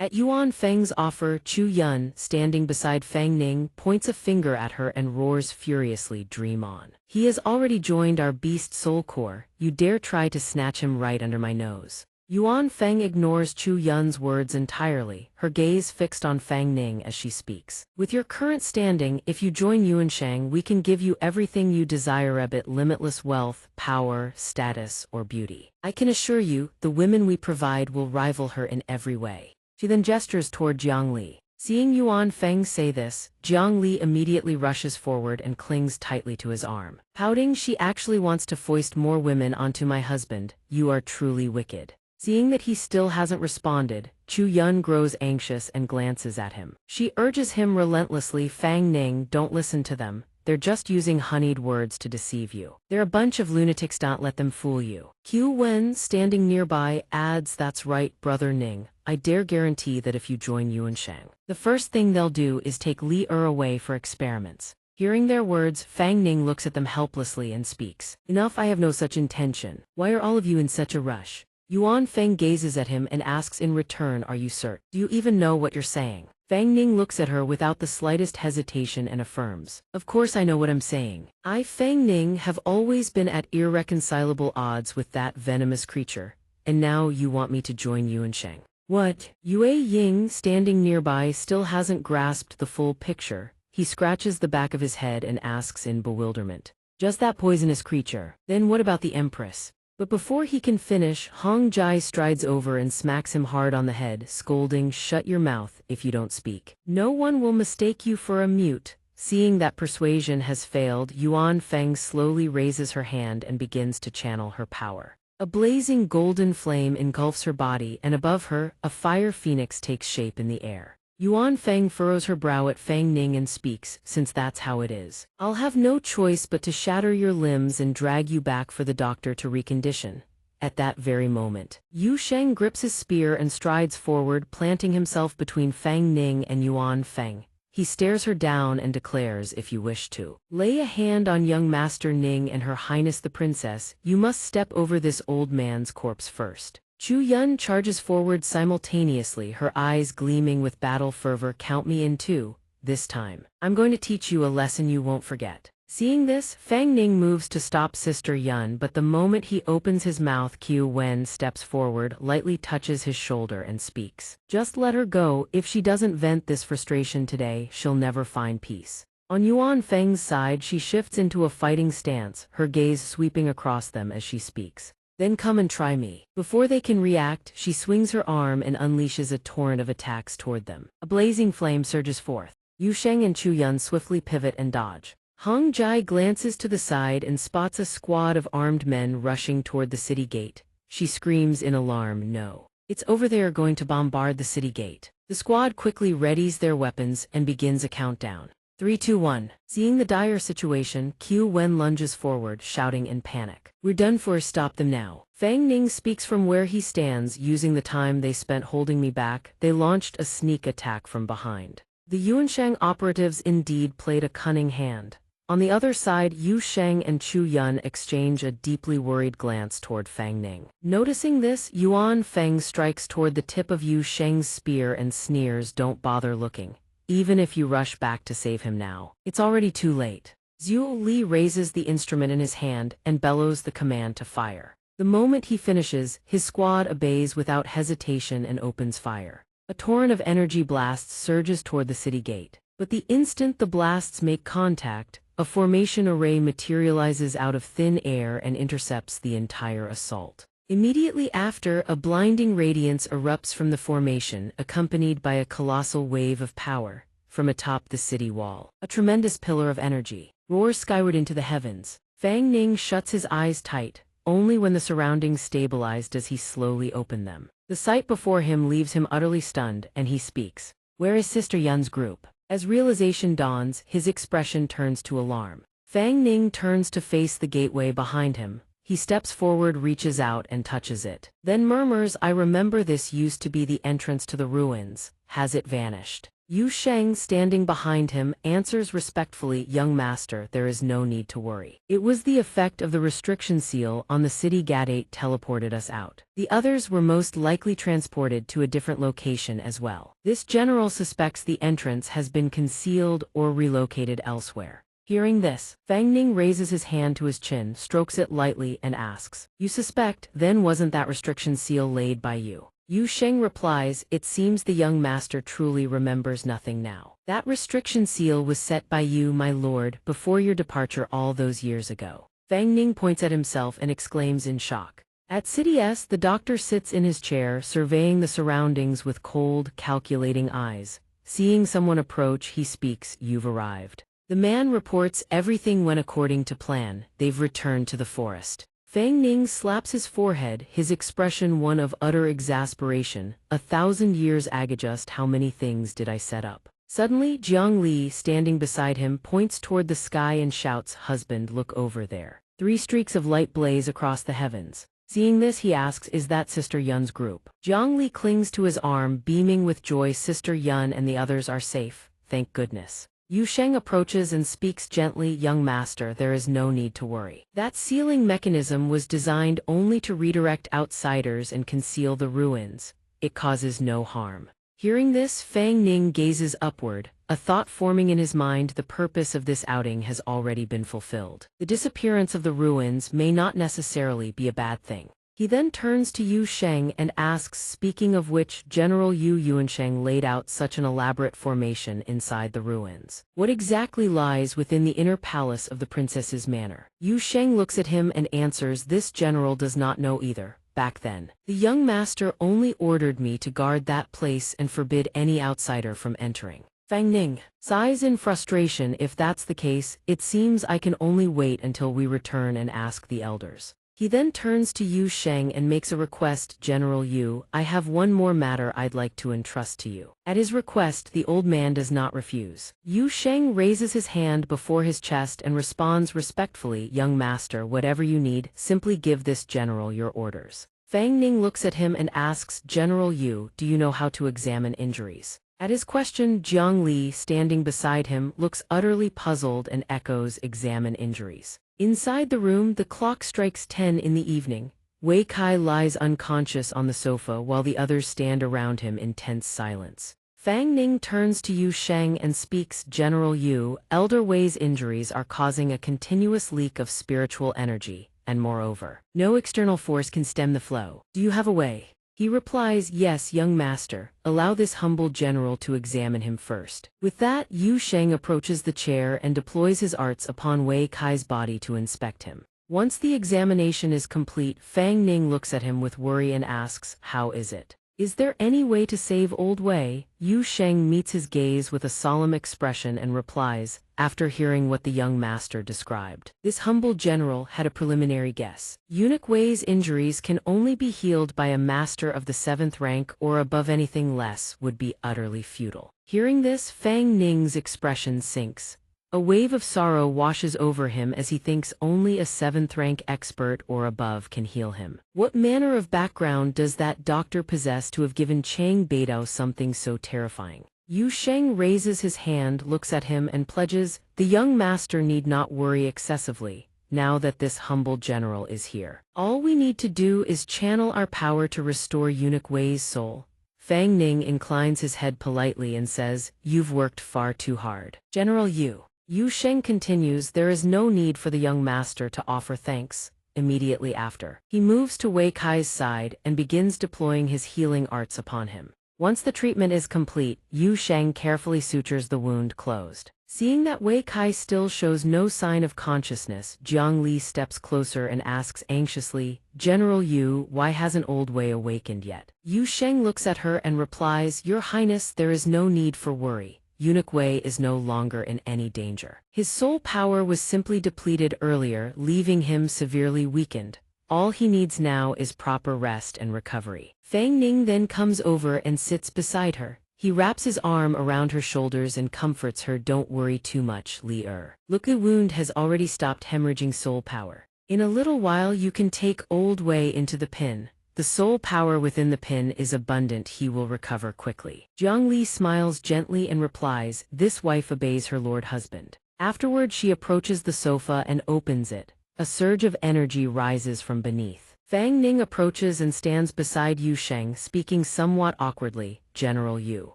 At Yuan Feng's offer, Chu Yun, standing beside Fang Ning, points a finger at her and roars furiously, dream on. He has already joined our beast soul core. You dare try to snatch him right under my nose. Yuan Feng ignores Chu Yun's words entirely, her gaze fixed on Fang Ning as she speaks. With your current standing, if you join Yuanshang, we can give you everything you desire, a bit limitless wealth, power, status, or beauty. I can assure you, the women we provide will rival her in every way. She then gestures toward Jiang Li. Seeing Yuan Feng say this, Jiang Li immediately rushes forward and clings tightly to his arm. Pouting, she actually wants to foist more women onto my husband. You are truly wicked. Seeing that he still hasn't responded, Chu Yun grows anxious and glances at him. She urges him relentlessly, Fang Ning, don't listen to them. They're just using honeyed words to deceive you. They're a bunch of lunatics, don't let them fool you. Qiu Wen, standing nearby, adds, that's right, brother Ning. I dare guarantee that if you join Yuanshang, the first thing they'll do is take Li away for experiments. Hearing their words, Fang Ning looks at them helplessly and speaks. Enough, I have no such intention. Why are all of you in such a rush? Yuan Feng gazes at him and asks in return, are you certain? Do you even know what you're saying? Fang Ning looks at her without the slightest hesitation and affirms. Of course I know what I'm saying. I, Fang Ning, have always been at irreconcilable odds with that venomous creature, and now you want me to join Yuanshang. What? Yue Ying, standing nearby, still hasn't grasped the full picture. He scratches the back of his head and asks in bewilderment. Just that poisonous creature. Then what about the Empress? But before he can finish, Hong Jai strides over and smacks him hard on the head, scolding, shut your mouth if you don't speak. No one will mistake you for a mute. Seeing that persuasion has failed, Yuan Feng slowly raises her hand and begins to channel her power. A blazing golden flame engulfs her body, and above her, a fire phoenix takes shape in the air. Yuan Feng furrows her brow at Fang Ning and speaks, since that's how it is, I'll have no choice but to shatter your limbs and drag you back for the doctor to recondition. At that very moment, Yu Sheng grips his spear and strides forward, planting himself between Fang Ning and Yuan Feng. He stares her down and declares, if you wish to lay a hand on young Master Ning and Her Highness the Princess, you must step over this old man's corpse first. Chu Yun charges forward simultaneously, her eyes gleaming with battle fervor. Count me in too. This time, I'm going to teach you a lesson you won't forget. Seeing this, Fang Ning moves to stop Sister Yun, but the moment he opens his mouth, Qiu Wen steps forward, lightly touches his shoulder and speaks. Just let her go. If she doesn't vent this frustration today, she'll never find peace. On Yuan Feng's side, she shifts into a fighting stance, her gaze sweeping across them as she speaks. Then come and try me. Before they can react, she swings her arm and unleashes a torrent of attacks toward them. A blazing flame surges forth. Yu Sheng and Chu Yun swiftly pivot and dodge. Hong Jai glances to the side and spots a squad of armed men rushing toward the city gate. She screams in alarm, no. It's over, they are going to bombard the city gate. The squad quickly readies their weapons and begins a countdown. 3, 2, 1. Seeing the dire situation, Qiu Wen lunges forward, shouting in panic. We're done for, stop them now. Fang Ning speaks from where he stands, using the time they spent holding me back. They launched a sneak attack from behind. The Yuanshang operatives indeed played a cunning hand. On the other side, Yu Sheng and Chu Yun exchange a deeply worried glance toward Fang Ning. Noticing this, Yuan Feng strikes toward the tip of Yu Sheng's spear and sneers, don't bother looking. Even if you rush back to save him now, it's already too late. Zhu Li raises the instrument in his hand and bellows the command to fire. The moment he finishes, his squad obeys without hesitation and opens fire. A torrent of energy blasts surges toward the city gate. But the instant the blasts make contact, a formation array materializes out of thin air and intercepts the entire assault. Immediately after, a blinding radiance erupts from the formation, accompanied by a colossal wave of power from atop the city wall. A tremendous pillar of energy roars skyward into the heavens. Fang Ning shuts his eyes tight. Only when the surroundings stabilize does he slowly open them. The sight before him leaves him utterly stunned, and he speaks. Where is Sister Yun's group? As realization dawns, his expression turns to alarm. Fang Ning turns to face the gateway behind him. He steps forward, reaches out, and touches it. Then murmurs, I remember this used to be the entrance to the ruins. Has it vanished? Yu Sheng, standing behind him, answers respectfully, Young Master, there is no need to worry. It was the effect of the restriction seal on the city gate teleported us out. The others were most likely transported to a different location as well. This general suspects the entrance has been concealed or relocated elsewhere. Hearing this, Fang Ning raises his hand to his chin, strokes it lightly, and asks, You suspect, then wasn't that restriction seal laid by you? Yu Sheng replies, It seems the young master truly remembers nothing now. That restriction seal was set by you, my lord, before your departure all those years ago. Fang Ning points at himself and exclaims in shock. At City S, the doctor sits in his chair, surveying the surroundings with cold, calculating eyes. Seeing someone approach, he speaks, You've arrived. The man reports everything went according to plan. They've returned to the forest. Fang Ning slaps his forehead, his expression one of utter exasperation. 1,000 years agajust, how many things did I set up? Suddenly, Jiang Li, standing beside him, points toward the sky and shouts, Husband, look over there. 3 streaks of light blaze across the heavens. Seeing this, he asks, Is that Sister Yun's group? Jiang Li clings to his arm, beaming with joy. Sister Yun and the others are safe, thank goodness. Yu Sheng approaches and speaks gently, Young Master, there is no need to worry. That sealing mechanism was designed only to redirect outsiders and conceal the ruins. It causes no harm. Hearing this, Fang Ning gazes upward, a thought forming in his mind. The purpose of this outing has already been fulfilled. The disappearance of the ruins may not necessarily be a bad thing. He then turns to Yu Sheng and asks, speaking of which, General Yu Yuansheng laid out such an elaborate formation inside the ruins. What exactly lies within the inner palace of the princess's manor? Yu Sheng looks at him and answers, This general does not know either. Back then, the young master only ordered me to guard that place and forbid any outsider from entering. Fang Ning sighs in frustration. If that's the case, it seems I can only wait until we return and ask the elders. He then turns to Yu Sheng and makes a request, General Yu, I have one more matter I'd like to entrust to you. At his request, the old man does not refuse. Yu Sheng raises his hand before his chest and responds respectfully, Young Master, whatever you need, simply give this general your orders. Fang Ning looks at him and asks, General Yu, do you know how to examine injuries? At his question, Jiang Li, standing beside him, looks utterly puzzled and echoes, Examine injuries. Inside the room, the clock strikes 10 in the evening. Wei Kai lies unconscious on the sofa while the others stand around him in tense silence. Fang Ning turns to Yu Sheng and speaks, General Yu, Elder Wei's injuries are causing a continuous leak of spiritual energy, and moreover, no external force can stem the flow. Do you have a way? He replies, Yes, young master, allow this humble general to examine him first. With that, Yu Sheng approaches the chair and deploys his arts upon Wei Kai's body to inspect him. Once the examination is complete, Fang Ning looks at him with worry and asks, How is it? Is there any way to save old Wei? Yu Sheng meets his gaze with a solemn expression and replies, after hearing what the young master described. This humble general had a preliminary guess. Eunuch Wei's injuries can only be healed by a master of the 7th rank or above. Anything less would be utterly futile. Hearing this, Fang Ning's expression sinks. A wave of sorrow washes over him as he thinks only a 7th rank expert or above can heal him. What manner of background does that doctor possess to have given Chang Beidao something so terrifying? Yu Sheng raises his hand, looks at him and pledges, the young master need not worry excessively, now that this humble general is here. All we need to do is channel our power to restore Eunuch Wei's soul. Fang Ning inclines his head politely and says, You've worked far too hard. General Yu. Yu Sheng continues, There is no need for the young master to offer thanks. immediately after. He moves to Wei Kai's side and begins deploying his healing arts upon him. Once the treatment is complete, Yu Sheng carefully sutures the wound closed. Seeing that Wei Kai still shows no sign of consciousness, Jiang Li steps closer and asks anxiously, "General Yu, why hasn't old Wei awakened yet?" Yu Sheng looks at her and replies, "Your Highness, there is no need for worry. Eunuch Wei is no longer in any danger. His soul power was simply depleted earlier, leaving him severely weakened. All he needs now is proper rest and recovery." Fang Ning then comes over and sits beside her. He wraps his arm around her shoulders and comforts her. "Don't worry too much, Li Er. Look, the wound has already stopped hemorrhaging soul power. In a little while you can take old Wei into the pin. The soul power within the pin is abundant. He will recover quickly." Jiang Li smiles gently and replies, "This wife obeys her lord husband." Afterward she approaches the sofa and opens it. A surge of energy rises from beneath. Fang Ning approaches and stands beside Yu Sheng, speaking somewhat awkwardly, "General Yu,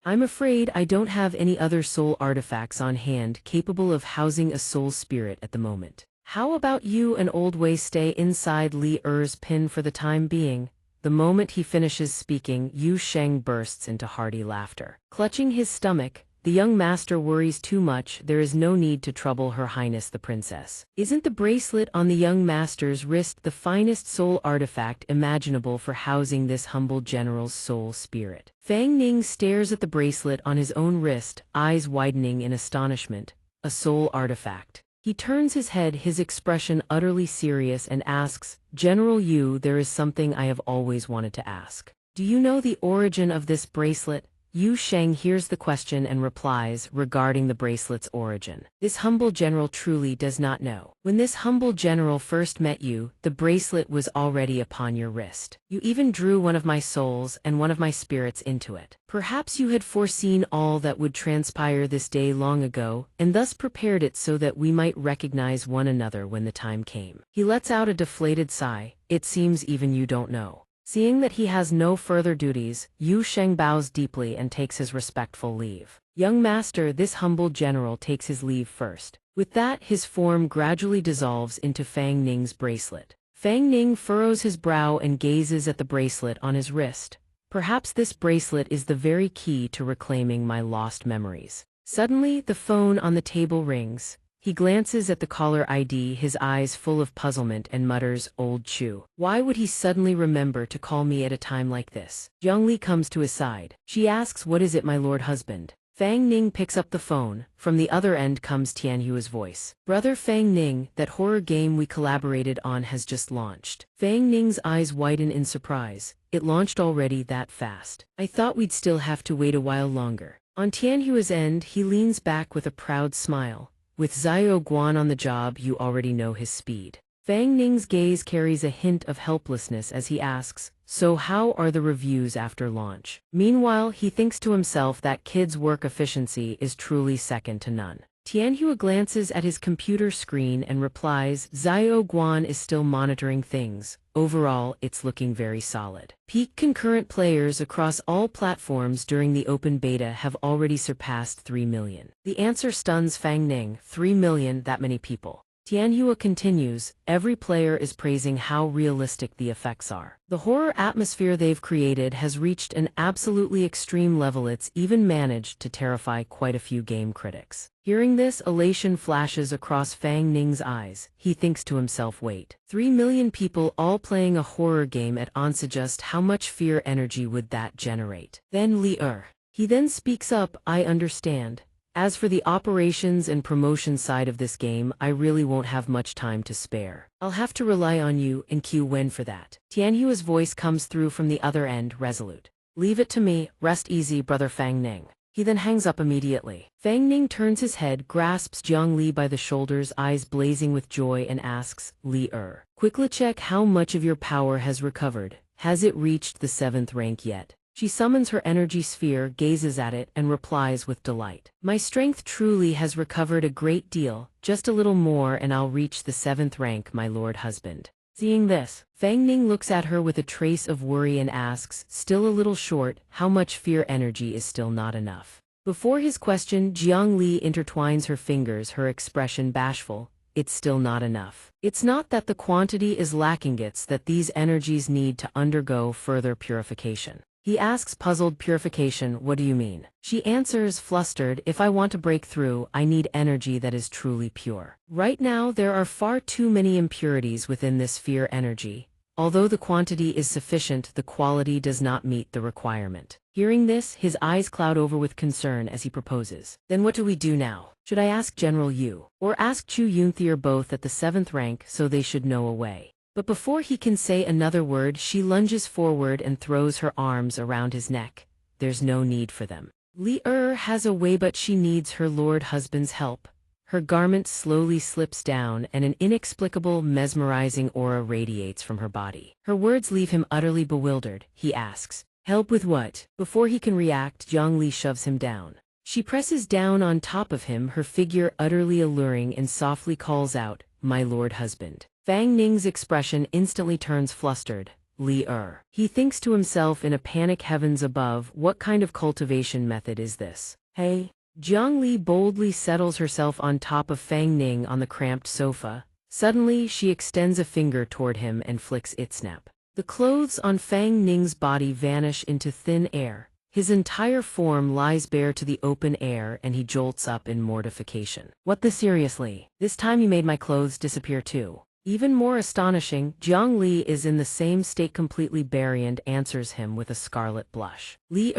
I'm afraid I don't have any other soul artifacts on hand capable of housing a soul spirit at the moment. How about you and old Wei stay inside Li Er's pin for the time being?" The moment he finishes speaking, Yu Sheng bursts into hearty laughter. Clutching his stomach, the young master worries too much. "There is no need to trouble Her Highness the Princess. Isn't the bracelet on the young master's wrist the finest soul artifact imaginable for housing this humble general's soul spirit?" Fang Ning stares at the bracelet on his own wrist, eyes widening in astonishment. A soul artifact. He turns his head, his expression utterly serious, and asks, "General Yu, there is something I have always wanted to ask. Do you know the origin of this bracelet?" Yu Sheng hears the question and replies, regarding the bracelet's origin. "This humble general truly does not know. When this humble general first met you, the bracelet was already upon your wrist. You even drew one of my souls and one of my spirits into it. Perhaps you had foreseen all that would transpire this day long ago, and thus prepared it so that we might recognize one another when the time came." He lets out a deflated sigh. "It seems even you don't know." Seeing that he has no further duties, Yu Sheng bows deeply and takes his respectful leave. "Young master," this humble general takes his leave first. With that, his form gradually dissolves into Fang Ning's bracelet. Fang Ning furrows his brow and gazes at the bracelet on his wrist. Perhaps this bracelet is the very key to reclaiming my lost memories. Suddenly, the phone on the table rings. He glances at the caller ID, his eyes full of puzzlement, and mutters, "Old Chu. Why would he suddenly remember to call me at a time like this?" Jiang Li comes to his side. She asks, "What is it, my lord husband?" Fang Ning picks up the phone. From the other end comes Tianhua's voice. "Brother Fang Ning, that horror game we collaborated on has just launched." Fang Ning's eyes widen in surprise. "It launched already that fast? I thought we'd still have to wait a while longer." On Tianhua's end, he leans back with a proud smile. "With Xiao Guan on the job, you already know his speed." Fang Ning's gaze carries a hint of helplessness as he asks, "So how are the reviews after launch?" Meanwhile, he thinks to himself that kid's work efficiency is truly second to none. Tianhua glances at his computer screen and replies, "Xiao Guan is still monitoring things. Overall, it's looking very solid. Peak concurrent players across all platforms during the open beta have already surpassed 3 million. The answer stuns Fang Ning. 3 million, that many people. Tianhua continues, "Every player is praising how realistic the effects are. The horror atmosphere they've created has reached an absolutely extreme level. It's even managed to terrify quite a few game critics." Hearing this, elation flashes across Fang Ning's eyes. He thinks to himself, wait, 3 million people all playing a horror game at once, just how much fear energy would that generate? Then Li Er. He then speaks up, "I understand. As for the operations and promotion side of this game, I really won't have much time to spare. I'll have to rely on you and Q Wen for that." Tianhua's voice comes through from the other end, resolute. "Leave it to me, rest easy, brother Fang Ning." He then hangs up immediately. Fang Ning turns his head, grasps Jiang Li by the shoulders, eyes blazing with joy, and asks, "Li Er, quickly check how much of your power has recovered. Has it reached the 7th rank yet?" She summons her energy sphere, gazes at it, and replies with delight. "My strength truly has recovered a great deal. Just a little more and I'll reach the 7th rank, my lord husband." Seeing this, Fang Ning looks at her with a trace of worry and asks, "Still a little short? How much fear energy is still not enough?" Before his question, Jiang Li intertwines her fingers, her expression bashful. it's still not enough. It's not that the quantity is lacking, it's that these energies need to undergo further purification. He asks, puzzled, purification, what do you mean? She answers, flustered, if I want to break through, I need energy that is truly pure. Right now there are far too many impurities within this fear energy. Although the quantity is sufficient, the quality does not meet the requirement. Hearing this, his eyes cloud over with concern as he proposes. Then what do we do now? Should I ask General Yu? Or ask Chu Yunthi, or both at the 7th rank, so they should know a way? But before he can say another word, she lunges forward and throws her arms around his neck. There's no need for them. Li has a way, but she needs her lord husband's help. Her garment slowly slips down and an inexplicable, mesmerizing aura radiates from her body. Her words leave him utterly bewildered. He asks, help with what? Before he can react, Jiang Li shoves him down. She presses down on top of him, her figure utterly alluring, and softly calls out, my lord husband. Fang Ning's expression instantly turns flustered. Li He thinks to himself in a panic, heavens above, what kind of cultivation method is this? Hey? Jiang Li boldly settles herself on top of Fang Ning on the cramped sofa. Suddenly, she extends a finger toward him and flicks it, snap. The clothes on Fang Ning's body vanish into thin air. His entire form lies bare to the open air, and he jolts up in mortification. What the seriously? This time you made my clothes disappear too. Even more astonishing, Jiang Li is in the same state, completely bare, and answers him with a scarlet blush. Li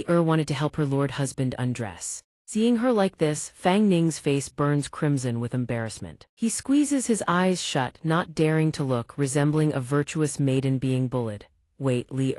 wanted to help her lord husband undress. Seeing her like this, Fang Ning's face burns crimson with embarrassment. He squeezes his eyes shut, not daring to look, resembling a virtuous maiden being bullied. Wait, Li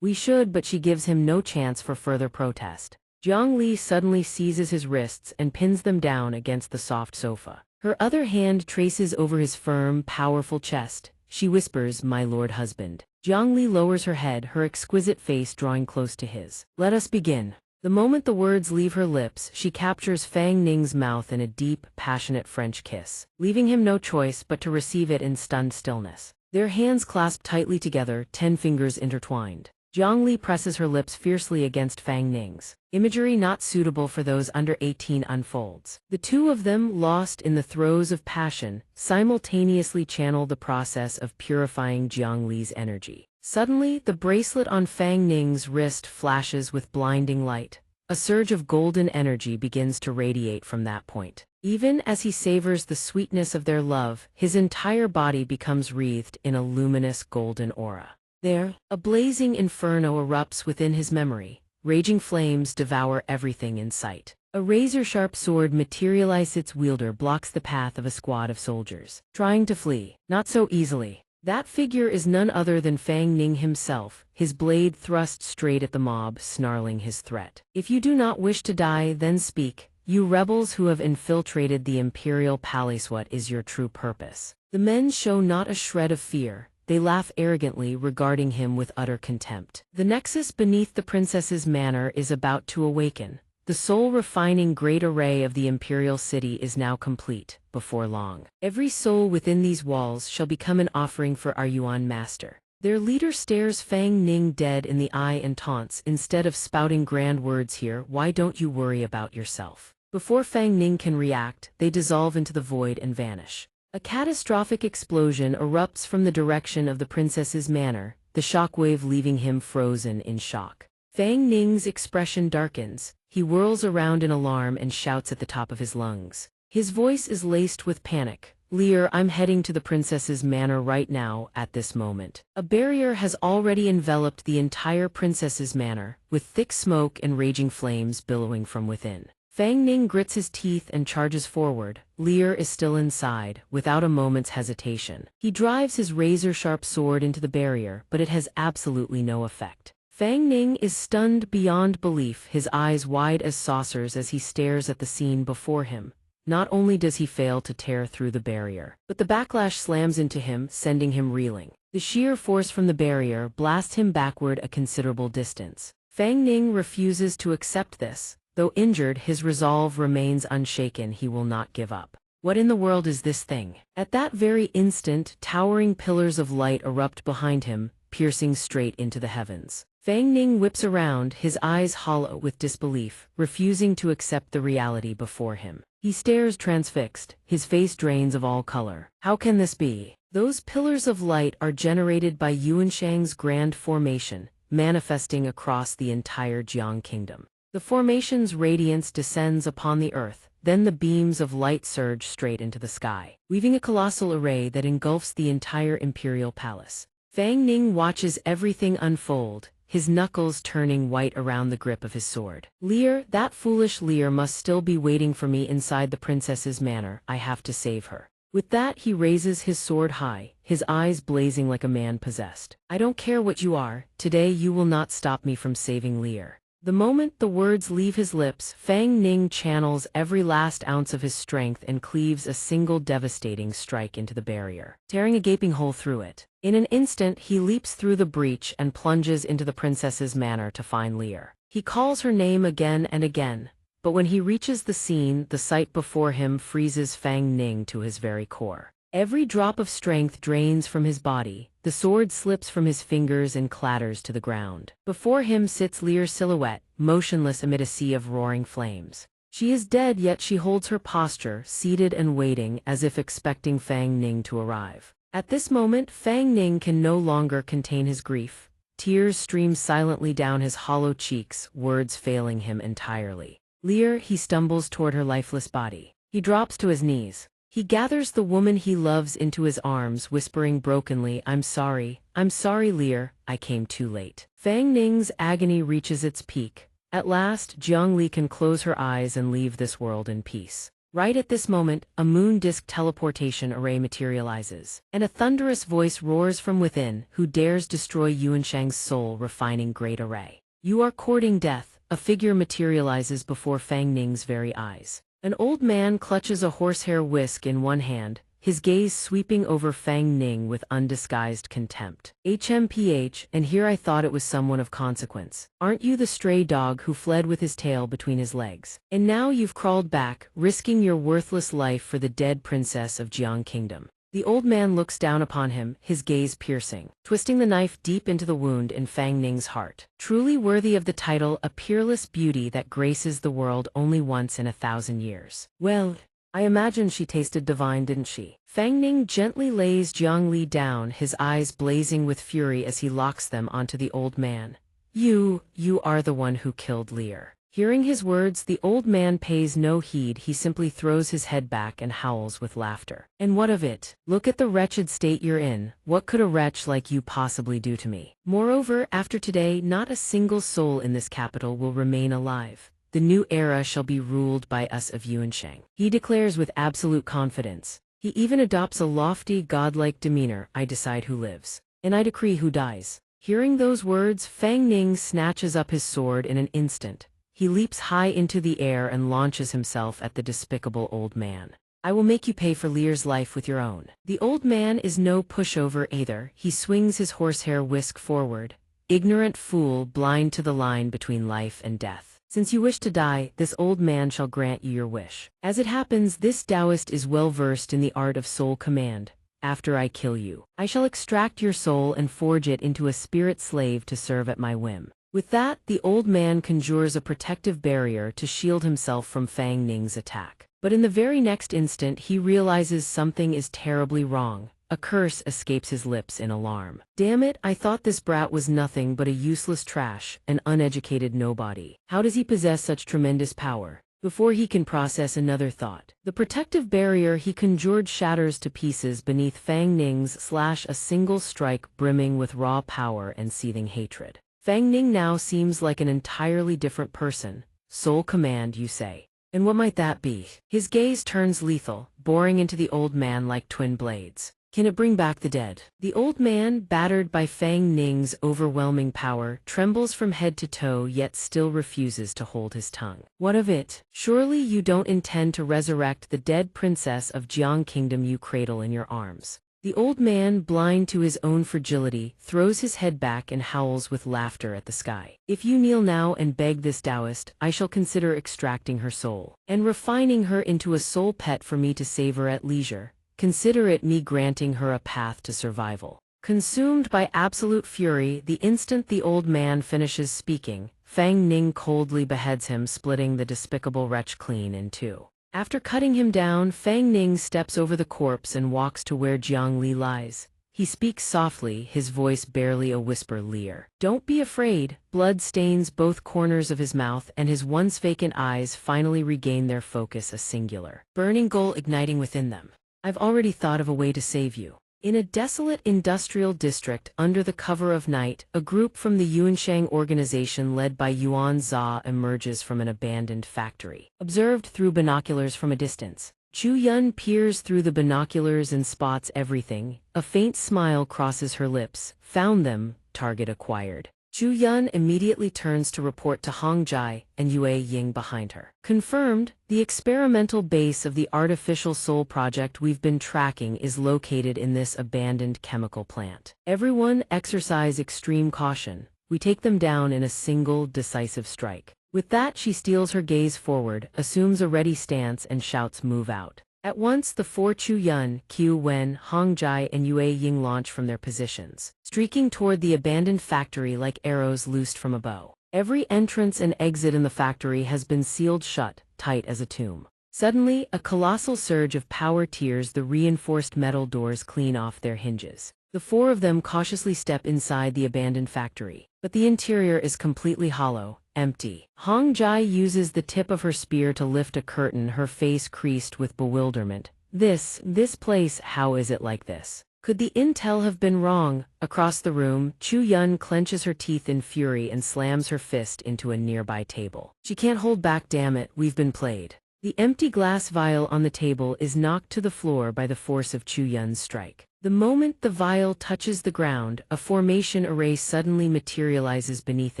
we should, but she gives him no chance for further protest. Jiang Li suddenly seizes his wrists and pins them down against the soft sofa. Her other hand traces over his firm, powerful chest. She whispers, my lord husband. Jiang Li lowers her head, her exquisite face drawing close to his. Let us begin. The moment the words leave her lips, she captures Fang Ning's mouth in a deep, passionate French kiss, leaving him no choice but to receive it in stunned stillness. Their hands clasp tightly together, 10 fingers intertwined. Jiang Li presses her lips fiercely against Fang Ning's. Imagery not suitable for those under 18 unfolds. The two of them, lost in the throes of passion, simultaneously channel the process of purifying Jiang Li's energy. Suddenly, the bracelet on Fang Ning's wrist flashes with blinding light. A surge of golden energy begins to radiate from that point. Even as he savors the sweetness of their love, his entire body becomes wreathed in a luminous golden aura. There, a blazing inferno erupts within his memory. Raging flames devour everything in sight. A razor-sharp sword materializes, its wielder blocks the path of a squad of soldiers, trying to flee. Not so easily. That figure is none other than Fang Ning himself, his blade thrust straight at the mob, snarling his threat. If you do not wish to die, then speak. You rebels who have infiltrated the imperial palace, what is your true purpose? The men show not a shred of fear. They laugh arrogantly, regarding him with utter contempt. The nexus beneath the princess's manor is about to awaken. The soul-refining great array of the imperial city is now complete. Before long, every soul within these walls shall become an offering for our Yuan master. Their leader stares Fang Ning dead in the eye and taunts, instead of spouting grand words here, why don't you worry about yourself? Before Fang Ning can react, they dissolve into the void and vanish. A catastrophic explosion erupts from the direction of the princess's manor, the shockwave leaving him frozen in shock. Fang Ning's expression darkens. He whirls around in alarm and shouts at the top of his lungs. His voice is laced with panic. Lear, I'm heading to the princess's manor right now, at this moment. A barrier has already enveloped the entire princess's manor, with thick smoke and raging flames billowing from within. Fang Ning grits his teeth and charges forward. Lear is still inside, without a moment's hesitation. He drives his razor-sharp sword into the barrier, but it has absolutely no effect. Fang Ning is stunned beyond belief, his eyes wide as saucers as he stares at the scene before him. Not only does he fail to tear through the barrier, but the backlash slams into him, sending him reeling. The sheer force from the barrier blasts him backward a considerable distance. Fang Ning refuses to accept this. Though injured, his resolve remains unshaken. He will not give up. What in the world is this thing? At that very instant, towering pillars of light erupt behind him, piercing straight into the heavens. Fang Ning whips around, his eyes hollow with disbelief, refusing to accept the reality before him. He stares transfixed, his face drains of all color. How can this be? Those pillars of light are generated by Yuanshang's grand formation, manifesting across the entire Jiang kingdom. The formation's radiance descends upon the earth, then the beams of light surge straight into the sky, weaving a colossal array that engulfs the entire imperial palace. Fang Ning watches everything unfold, his knuckles turning white around the grip of his sword. Lear, that foolish Lear must still be waiting for me inside the princess's manor. I have to save her. With that, he raises his sword high, his eyes blazing like a man possessed. I don't care what you are, today you will not stop me from saving Lear. The moment the words leave his lips, Fang Ning channels every last ounce of his strength and cleaves a single devastating strike into the barrier, tearing a gaping hole through it. In an instant, he leaps through the breach and plunges into the princess's manor to find Lear. He calls her name again and again, but when he reaches the scene, the sight before him freezes Fang Ning to his very core. Every drop of strength drains from his body, the sword slips from his fingers and clatters to the ground. Before him sits Lear's silhouette, motionless amid a sea of roaring flames. She is dead, yet she holds her posture, seated and waiting, as if expecting Fang Ning to arrive. At this moment, Fang Ning can no longer contain his grief. Tears stream silently down his hollow cheeks, words failing him entirely. Lear, he stumbles toward her lifeless body. He drops to his knees. He gathers the woman he loves into his arms, whispering brokenly, I'm sorry, Lear, I came too late. Fang Ning's agony reaches its peak. At last, Jiang Li can close her eyes and leave this world in peace. Right at this moment, a moon disk teleportation array materializes, and a thunderous voice roars from within, who dares destroy Yuanshang's soul-refining great array. You are courting death. A figure materializes before Fang Ning's very eyes. An old man clutches a horsehair whisk in one hand, his gaze sweeping over Fang Ning with undisguised contempt. HMPH, and here I thought it was someone of consequence. Aren't you the stray dog who fled with his tail between his legs? And now you've crawled back, risking your worthless life for the dead princess of Jiang Kingdom. The old man looks down upon him, his gaze piercing, twisting the knife deep into the wound in Fang Ning's heart. Truly worthy of the title, a peerless beauty that graces the world only once in 1,000 years. Well, I imagine she tasted divine, didn't she? Fang Ning gently lays Jiang Li down, his eyes blazing with fury as he locks them onto the old man. You are the one who killed Lear. Hearing his words, the old man pays no heed. He simply throws his head back and howls with laughter. And what of it? Look at the wretched state you're in. What could a wretch like you possibly do to me? Moreover, after today, not a single soul in this capital will remain alive. The new era shall be ruled by us of Yuanshang, he declares with absolute confidence. He even adopts a lofty, godlike demeanor. I decide who lives, and I decree who dies. Hearing those words, Fang Ning snatches up his sword in an instant. He leaps high into the air and launches himself at the despicable old man. I will make you pay for Lear's life with your own. The old man is no pushover either. He swings his horsehair whisk forward. Ignorant fool, blind to the line between life and death. Since you wish to die, this old man shall grant you your wish. As it happens, this Taoist is well versed in the art of soul command. After I kill you, I shall extract your soul and forge it into a spirit slave to serve at my whim. With that, the old man conjures a protective barrier to shield himself from Fang Ning's attack. But in the very next instant, he realizes something is terribly wrong. A curse escapes his lips in alarm. Damn it, I thought this brat was nothing but a useless trash, an uneducated nobody. How does he possess such tremendous power? Before he can process another thought, the protective barrier he conjured shatters to pieces beneath Fang Ning's slash, a single strike brimming with raw power and seething hatred. Fang Ning now seems like an entirely different person. Soul command, you say? And what might that be? His gaze turns lethal, boring into the old man like twin blades. Can it bring back the dead? The old man, battered by Fang Ning's overwhelming power, trembles from head to toe yet still refuses to hold his tongue. What of it? Surely you don't intend to resurrect the dead princess of Jiang Kingdom you cradle in your arms. The old man, blind to his own fragility, throws his head back and howls with laughter at the sky. If you kneel now and beg this Taoist, I shall consider extracting her soul and refining her into a soul pet for me to savor at leisure. Consider it me granting her a path to survival. Consumed by absolute fury, the instant the old man finishes speaking, Fang Ning coldly beheads him, splitting the despicable wretch clean in two. After cutting him down, Fang Ning steps over the corpse and walks to where Jiang Li lies. He speaks softly, his voice barely a whisper leer. Don't be afraid. Blood stains both corners of his mouth and his once vacant eyes finally regain their focus, a singular, burning goal igniting within them. I've already thought of a way to save you. In a desolate industrial district under the cover of night, a group from the Yuanshang organization led by Yuan Za emerges from an abandoned factory. Observed through binoculars from a distance, Chu Yun peers through the binoculars and spots everything. A faint smile crosses her lips. Found them, target acquired. Chu Yun immediately turns to report to Hong Jai and Yue Ying behind her. Confirmed, the experimental base of the artificial soul project we've been tracking is located in this abandoned chemical plant. Everyone exercise extreme caution. We take them down in a single, decisive strike. With that, she steals her gaze forward, assumes a ready stance and shouts, move out. At once, the four Chu Yun, Qiu Wen, Hong Jai and Yue Ying launch from their positions, streaking toward the abandoned factory like arrows loosed from a bow. Every entrance and exit in the factory has been sealed shut, tight as a tomb. Suddenly, a colossal surge of power tears the reinforced metal doors clean off their hinges. The four of them cautiously step inside the abandoned factory, but the interior is completely hollow, empty. Hong Jai uses the tip of her spear to lift a curtain, her face creased with bewilderment. This place, how is it like this? Could the intel have been wrong? Across the room, Chu Yun clenches her teeth in fury and slams her fist into a nearby table. She can't hold back, damn it, we've been played. The empty glass vial on the table is knocked to the floor by the force of Chu Yun's strike. The moment the vial touches the ground, a formation array suddenly materializes beneath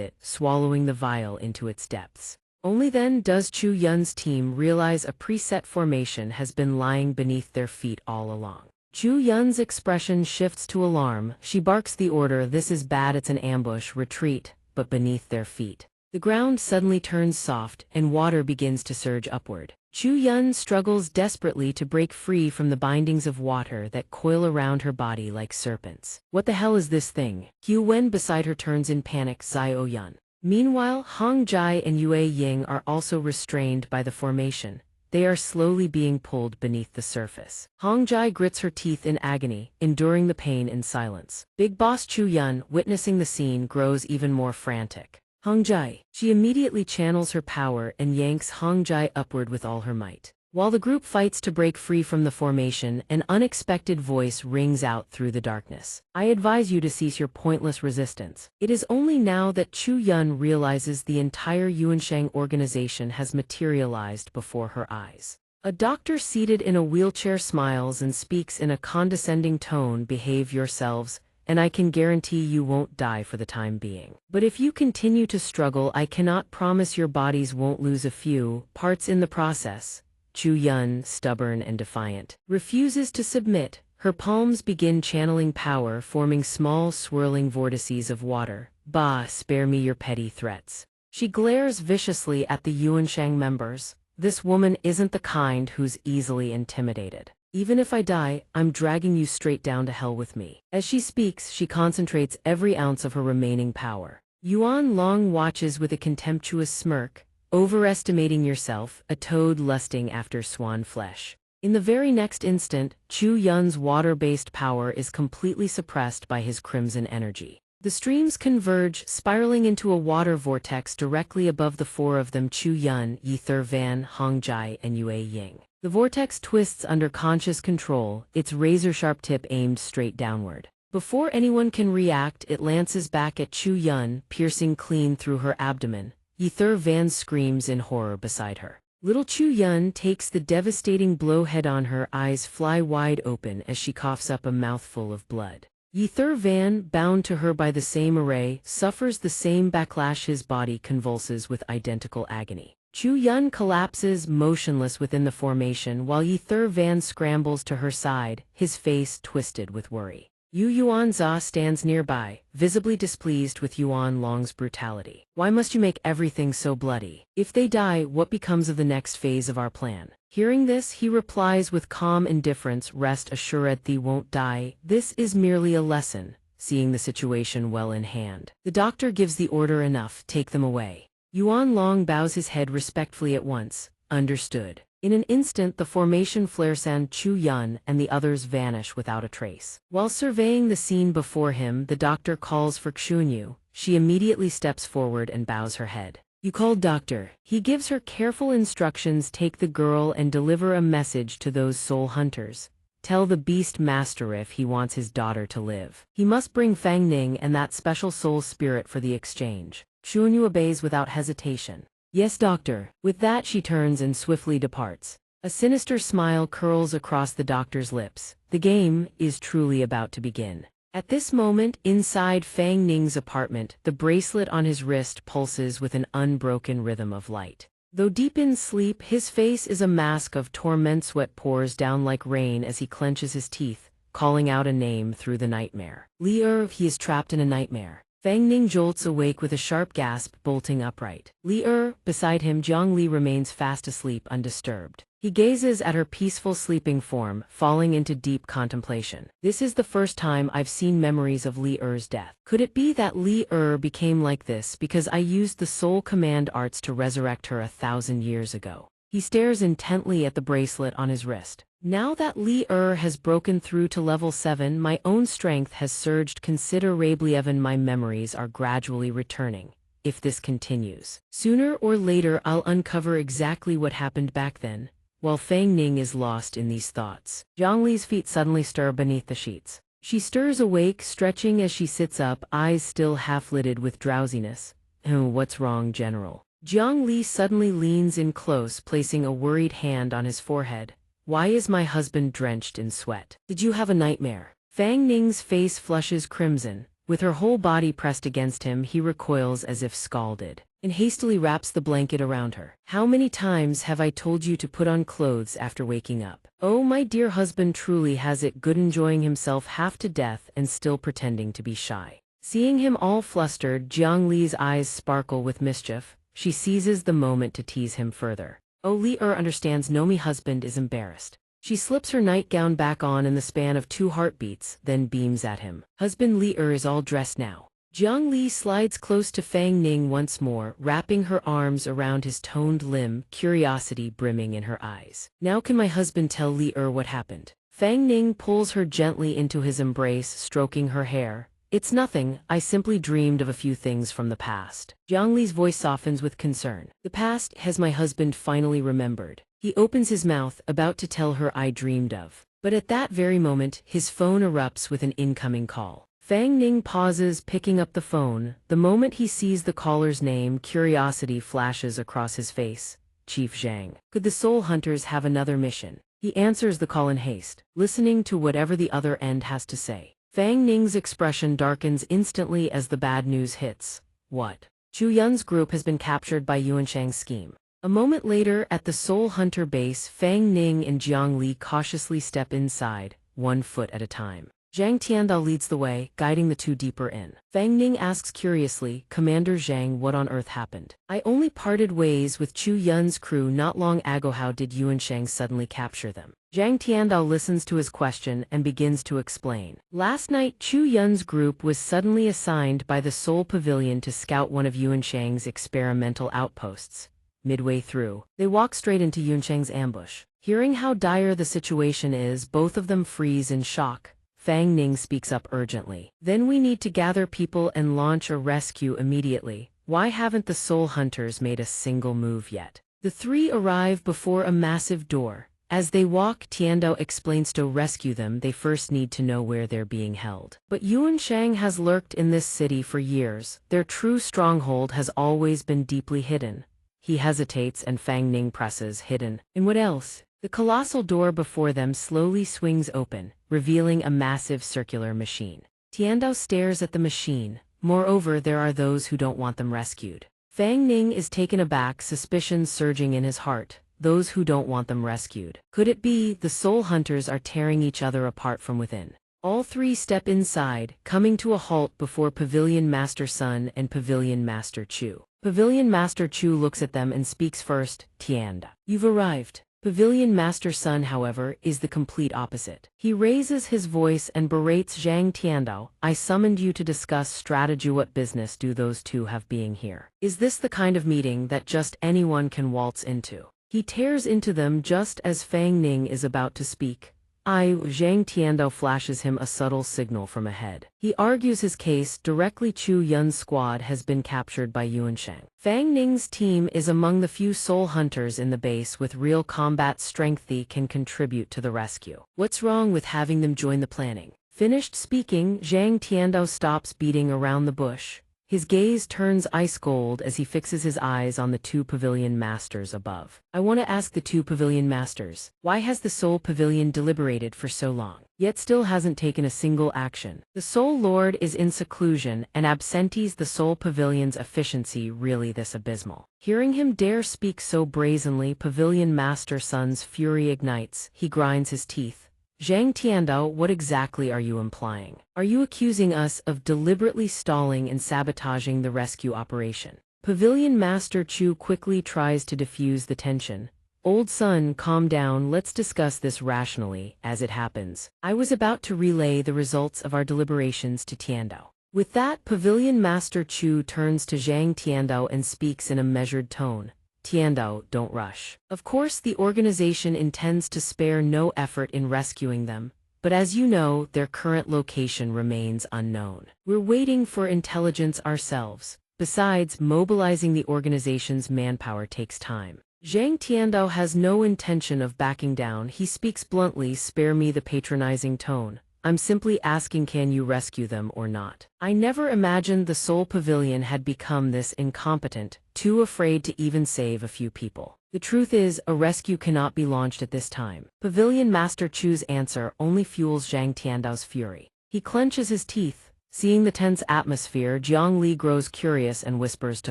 it, swallowing the vial into its depths. Only then does Chu Yun's team realize a preset formation has been lying beneath their feet all along. Chu Yun's expression shifts to alarm. She barks the order, this is bad, it's an ambush, retreat, but beneath their feet. The ground suddenly turns soft, and water begins to surge upward. Chu Yun struggles desperately to break free from the bindings of water that coil around her body like serpents. What the hell is this thing? Qiu Wen beside her turns in panic, Zio Yun. Meanwhile, Hong Jai and Yue Ying are also restrained by the formation. They are slowly being pulled beneath the surface. Hong Jai grits her teeth in agony, enduring the pain in silence. Big Boss Chu Yun, witnessing the scene, grows even more frantic. Hong Jai. She immediately channels her power and yanks Hong Jai upward with all her might. While the group fights to break free from the formation, an unexpected voice rings out through the darkness. I advise you to cease your pointless resistance. It is only now that Chu Yun realizes the entire Yuanshang organization has materialized before her eyes. A doctor seated in a wheelchair smiles and speaks in a condescending tone, behave yourselves, and I can guarantee you won't die for the time being. But if you continue to struggle, I cannot promise your bodies won't lose a few parts in the process. Chu Yun, stubborn and defiant, refuses to submit. Her palms begin channeling power, forming small swirling vortices of water. Bah, spare me your petty threats. She glares viciously at the Yuanshang members. This woman isn't the kind who's easily intimidated. Even if I die, I'm dragging you straight down to hell with me. As she speaks, she concentrates every ounce of her remaining power. Yuan Long watches with a contemptuous smirk. Overestimating yourself, a toad lusting after swan flesh. In the very next instant, Chu Yun's water-based power is completely suppressed by his crimson energy. The streams converge, spiraling into a water vortex directly above the four of them: Chu Yun, Yither Van, Hong Jai, and Yue Ying. The vortex twists under conscious control, its razor-sharp tip aimed straight downward. Before anyone can react, it lances back at Chu Yun, piercing clean through her abdomen. Yither Van screams in horror beside her. Little Chu Yun takes the devastating blow head-on, her eyes fly wide open as she coughs up a mouthful of blood. Yither Van, bound to her by the same array, suffers the same backlash. His body convulses with identical agony. Chu Yun collapses motionless within the formation while Yither Van scrambles to her side, his face twisted with worry. Yuan Za stands nearby, visibly displeased with Yuan Long's brutality. Why must you make everything so bloody? If they die, what becomes of the next phase of our plan? Hearing this, he replies with calm indifference, rest assured they won't die. This is merely a lesson, seeing the situation well in hand. The doctor gives the order, enough, take them away. Yuan Long bows his head respectfully at once. Understood. In an instant the formation flares and Chu Yun and the others vanish without a trace. While surveying the scene before him, the doctor calls for Xunyu. She immediately steps forward and bows her head. You called doctor. He gives her careful instructions: take the girl and deliver a message to those soul hunters. Tell the beast master if he wants his daughter to live, he must bring Fang Ning and that special soul spirit for the exchange. Xunyu obeys without hesitation. Yes, doctor. With that she turns and swiftly departs. A sinister smile curls across the doctor's lips. The game is truly about to begin. At this moment, inside Fang Ning's apartment, the bracelet on his wrist pulses with an unbroken rhythm of light. Though deep in sleep, his face is a mask of torment. Sweat pours down like rain as he clenches his teeth, calling out a name through the nightmare. Li Er, he is trapped in a nightmare. Fang Ning jolts awake with a sharp gasp, bolting upright. Li Er, beside him, Jiang Li remains fast asleep, undisturbed. He gazes at her peaceful sleeping form, falling into deep contemplation. This is the first time I've seen memories of Li Er's death. Could it be that Li Er became like this because I used the soul command arts to resurrect her 1,000 years ago? He stares intently at the bracelet on his wrist. Now that Li Er has broken through to level 7, my own strength has surged considerably. Even my memories are gradually returning. If this continues, sooner or later I'll uncover exactly what happened back then. While Fang Ning is lost in these thoughts, Jiang Li's feet suddenly stir beneath the sheets. She stirs awake, stretching as she sits up, eyes still half-lidded with drowsiness. Oh, what's wrong, General? Jiang Li suddenly leans in close, placing a worried hand on his forehead. Why is my husband drenched in sweat? Did you have a nightmare? Fang Ning's face flushes crimson. With her whole body pressed against him, he recoils as if scalded, and hastily wraps the blanket around her. How many times have I told you to put on clothes after waking up? Oh, my dear husband truly has it good, enjoying himself half to death and still pretending to be shy. Seeing him all flustered, Jiang Li's eyes sparkle with mischief. She seizes the moment to tease him further. Oh, Li Er understands. Nomi husband is embarrassed. She slips her nightgown back on in the span of 2 heartbeats, then beams at him. Husband, Li Er is all dressed now. Jiang Li slides close to Fang Ning once more, wrapping her arms around his toned limb, curiosity brimming in her eyes. Now can my husband tell Li Er what happened? Fang Ning pulls her gently into his embrace, stroking her hair. It's nothing, I simply dreamed of a few things from the past. Jiang Li's voice softens with concern. The past has my husband finally remembered. He opens his mouth, about to tell her I dreamed of. But at that very moment, his phone erupts with an incoming call. Fang Ning pauses, picking up the phone. The moment he sees the caller's name, curiosity flashes across his face. Chief Zhang. Could the soul hunters have another mission? He answers the call in haste, listening to whatever the other end has to say. Fang Ning's expression darkens instantly as the bad news hits. What? Chu Yun's group has been captured by Yuanshang's scheme. A moment later, at the Soul Hunter base, Fang Ning and Jiang Li cautiously step inside, 1 foot at a time. Zhang Tiandao leads the way, guiding the two deeper in. Fang Ning asks curiously, Commander Zhang, what on earth happened? I only parted ways with Chu Yun's crew not long ago. How did Yuanshang suddenly capture them? Zhang Tiandao listens to his question and begins to explain. Last night, Chu Yun's group was suddenly assigned by the Soul Pavilion to scout one of Yuanshang's experimental outposts. Midway through, they walk straight into Yuanshang's ambush. Hearing how dire the situation is, both of them freeze in shock. Fang Ning speaks up urgently. Then we need to gather people and launch a rescue immediately. Why haven't the Soul Hunters made a single move yet? The 3 arrive before a massive door. As they walk, Tiandao explains to rescue them, they first need to know where they're being held. But Yuanshang has lurked in this city for years. Their true stronghold has always been deeply hidden. He hesitates and Fang Ning presses, hidden. And what else? The colossal door before them slowly swings open, revealing a massive circular machine. Tiandao stares at the machine. Moreover, there are those who don't want them rescued. Fang Ning is taken aback, suspicion surging in his heart. Those who don't want them rescued. Could it be the soul hunters are tearing each other apart from within? All 3 step inside, coming to a halt before Pavilion Master Sun and Pavilion Master Chu. Pavilion Master Chu looks at them and speaks first. Tianda, you've arrived. Pavilion Master Sun, however, is the complete opposite. He raises his voice and berates Zhang Tiandao. I summoned you to discuss strategy. What business do those two have being here? Is this the kind of meeting that just anyone can waltz into? He tears into them just as Fang Ning is about to speak. Zhang Tiandao flashes him a subtle signal from ahead. He argues his case directly. Chu Yun's squad has been captured by Yuansheng. Fang Ning's team is among the few soul hunters in the base with real combat strength that can contribute to the rescue. What's wrong with having them join the planning? Finished speaking, Zhang Tiandao stops beating around the bush. His gaze turns ice gold as he fixes his eyes on the two pavilion masters above. I want to ask the two pavilion masters, why has the Soul Pavilion deliberated for so long, yet still hasn't taken a single action? The Soul Lord is in seclusion, and absentees. The Soul Pavilion's efficiency really this abysmal? Hearing him dare speak so brazenly, Pavilion Master Sun's fury ignites. He grinds his teeth. Zhang Tiandao, what exactly are you implying? Are you accusing us of deliberately stalling and sabotaging the rescue operation? Pavilion Master Chu quickly tries to diffuse the tension. Old son, calm down, let's discuss this rationally. As it happens, I was about to relay the results of our deliberations to Tiandao. With that, Pavilion Master Chu turns to Zhang Tiandao and speaks in a measured tone. Tiandao, don't rush. Of course, the organization intends to spare no effort in rescuing them, but as you know, their current location remains unknown. We're waiting for intelligence ourselves. Besides, mobilizing the organization's manpower takes time. Zhang Tiandao has no intention of backing down. He speaks bluntly, spare me the patronizing tone. I'm simply asking, can you rescue them or not? I never imagined the Soul Pavilion had become this incompetent, too afraid to even save a few people. The truth is, a rescue cannot be launched at this time. Pavilion Master Chu's answer only fuels Zhang Tiandao's fury. He clenches his teeth. Seeing the tense atmosphere, Jiang Li grows curious and whispers to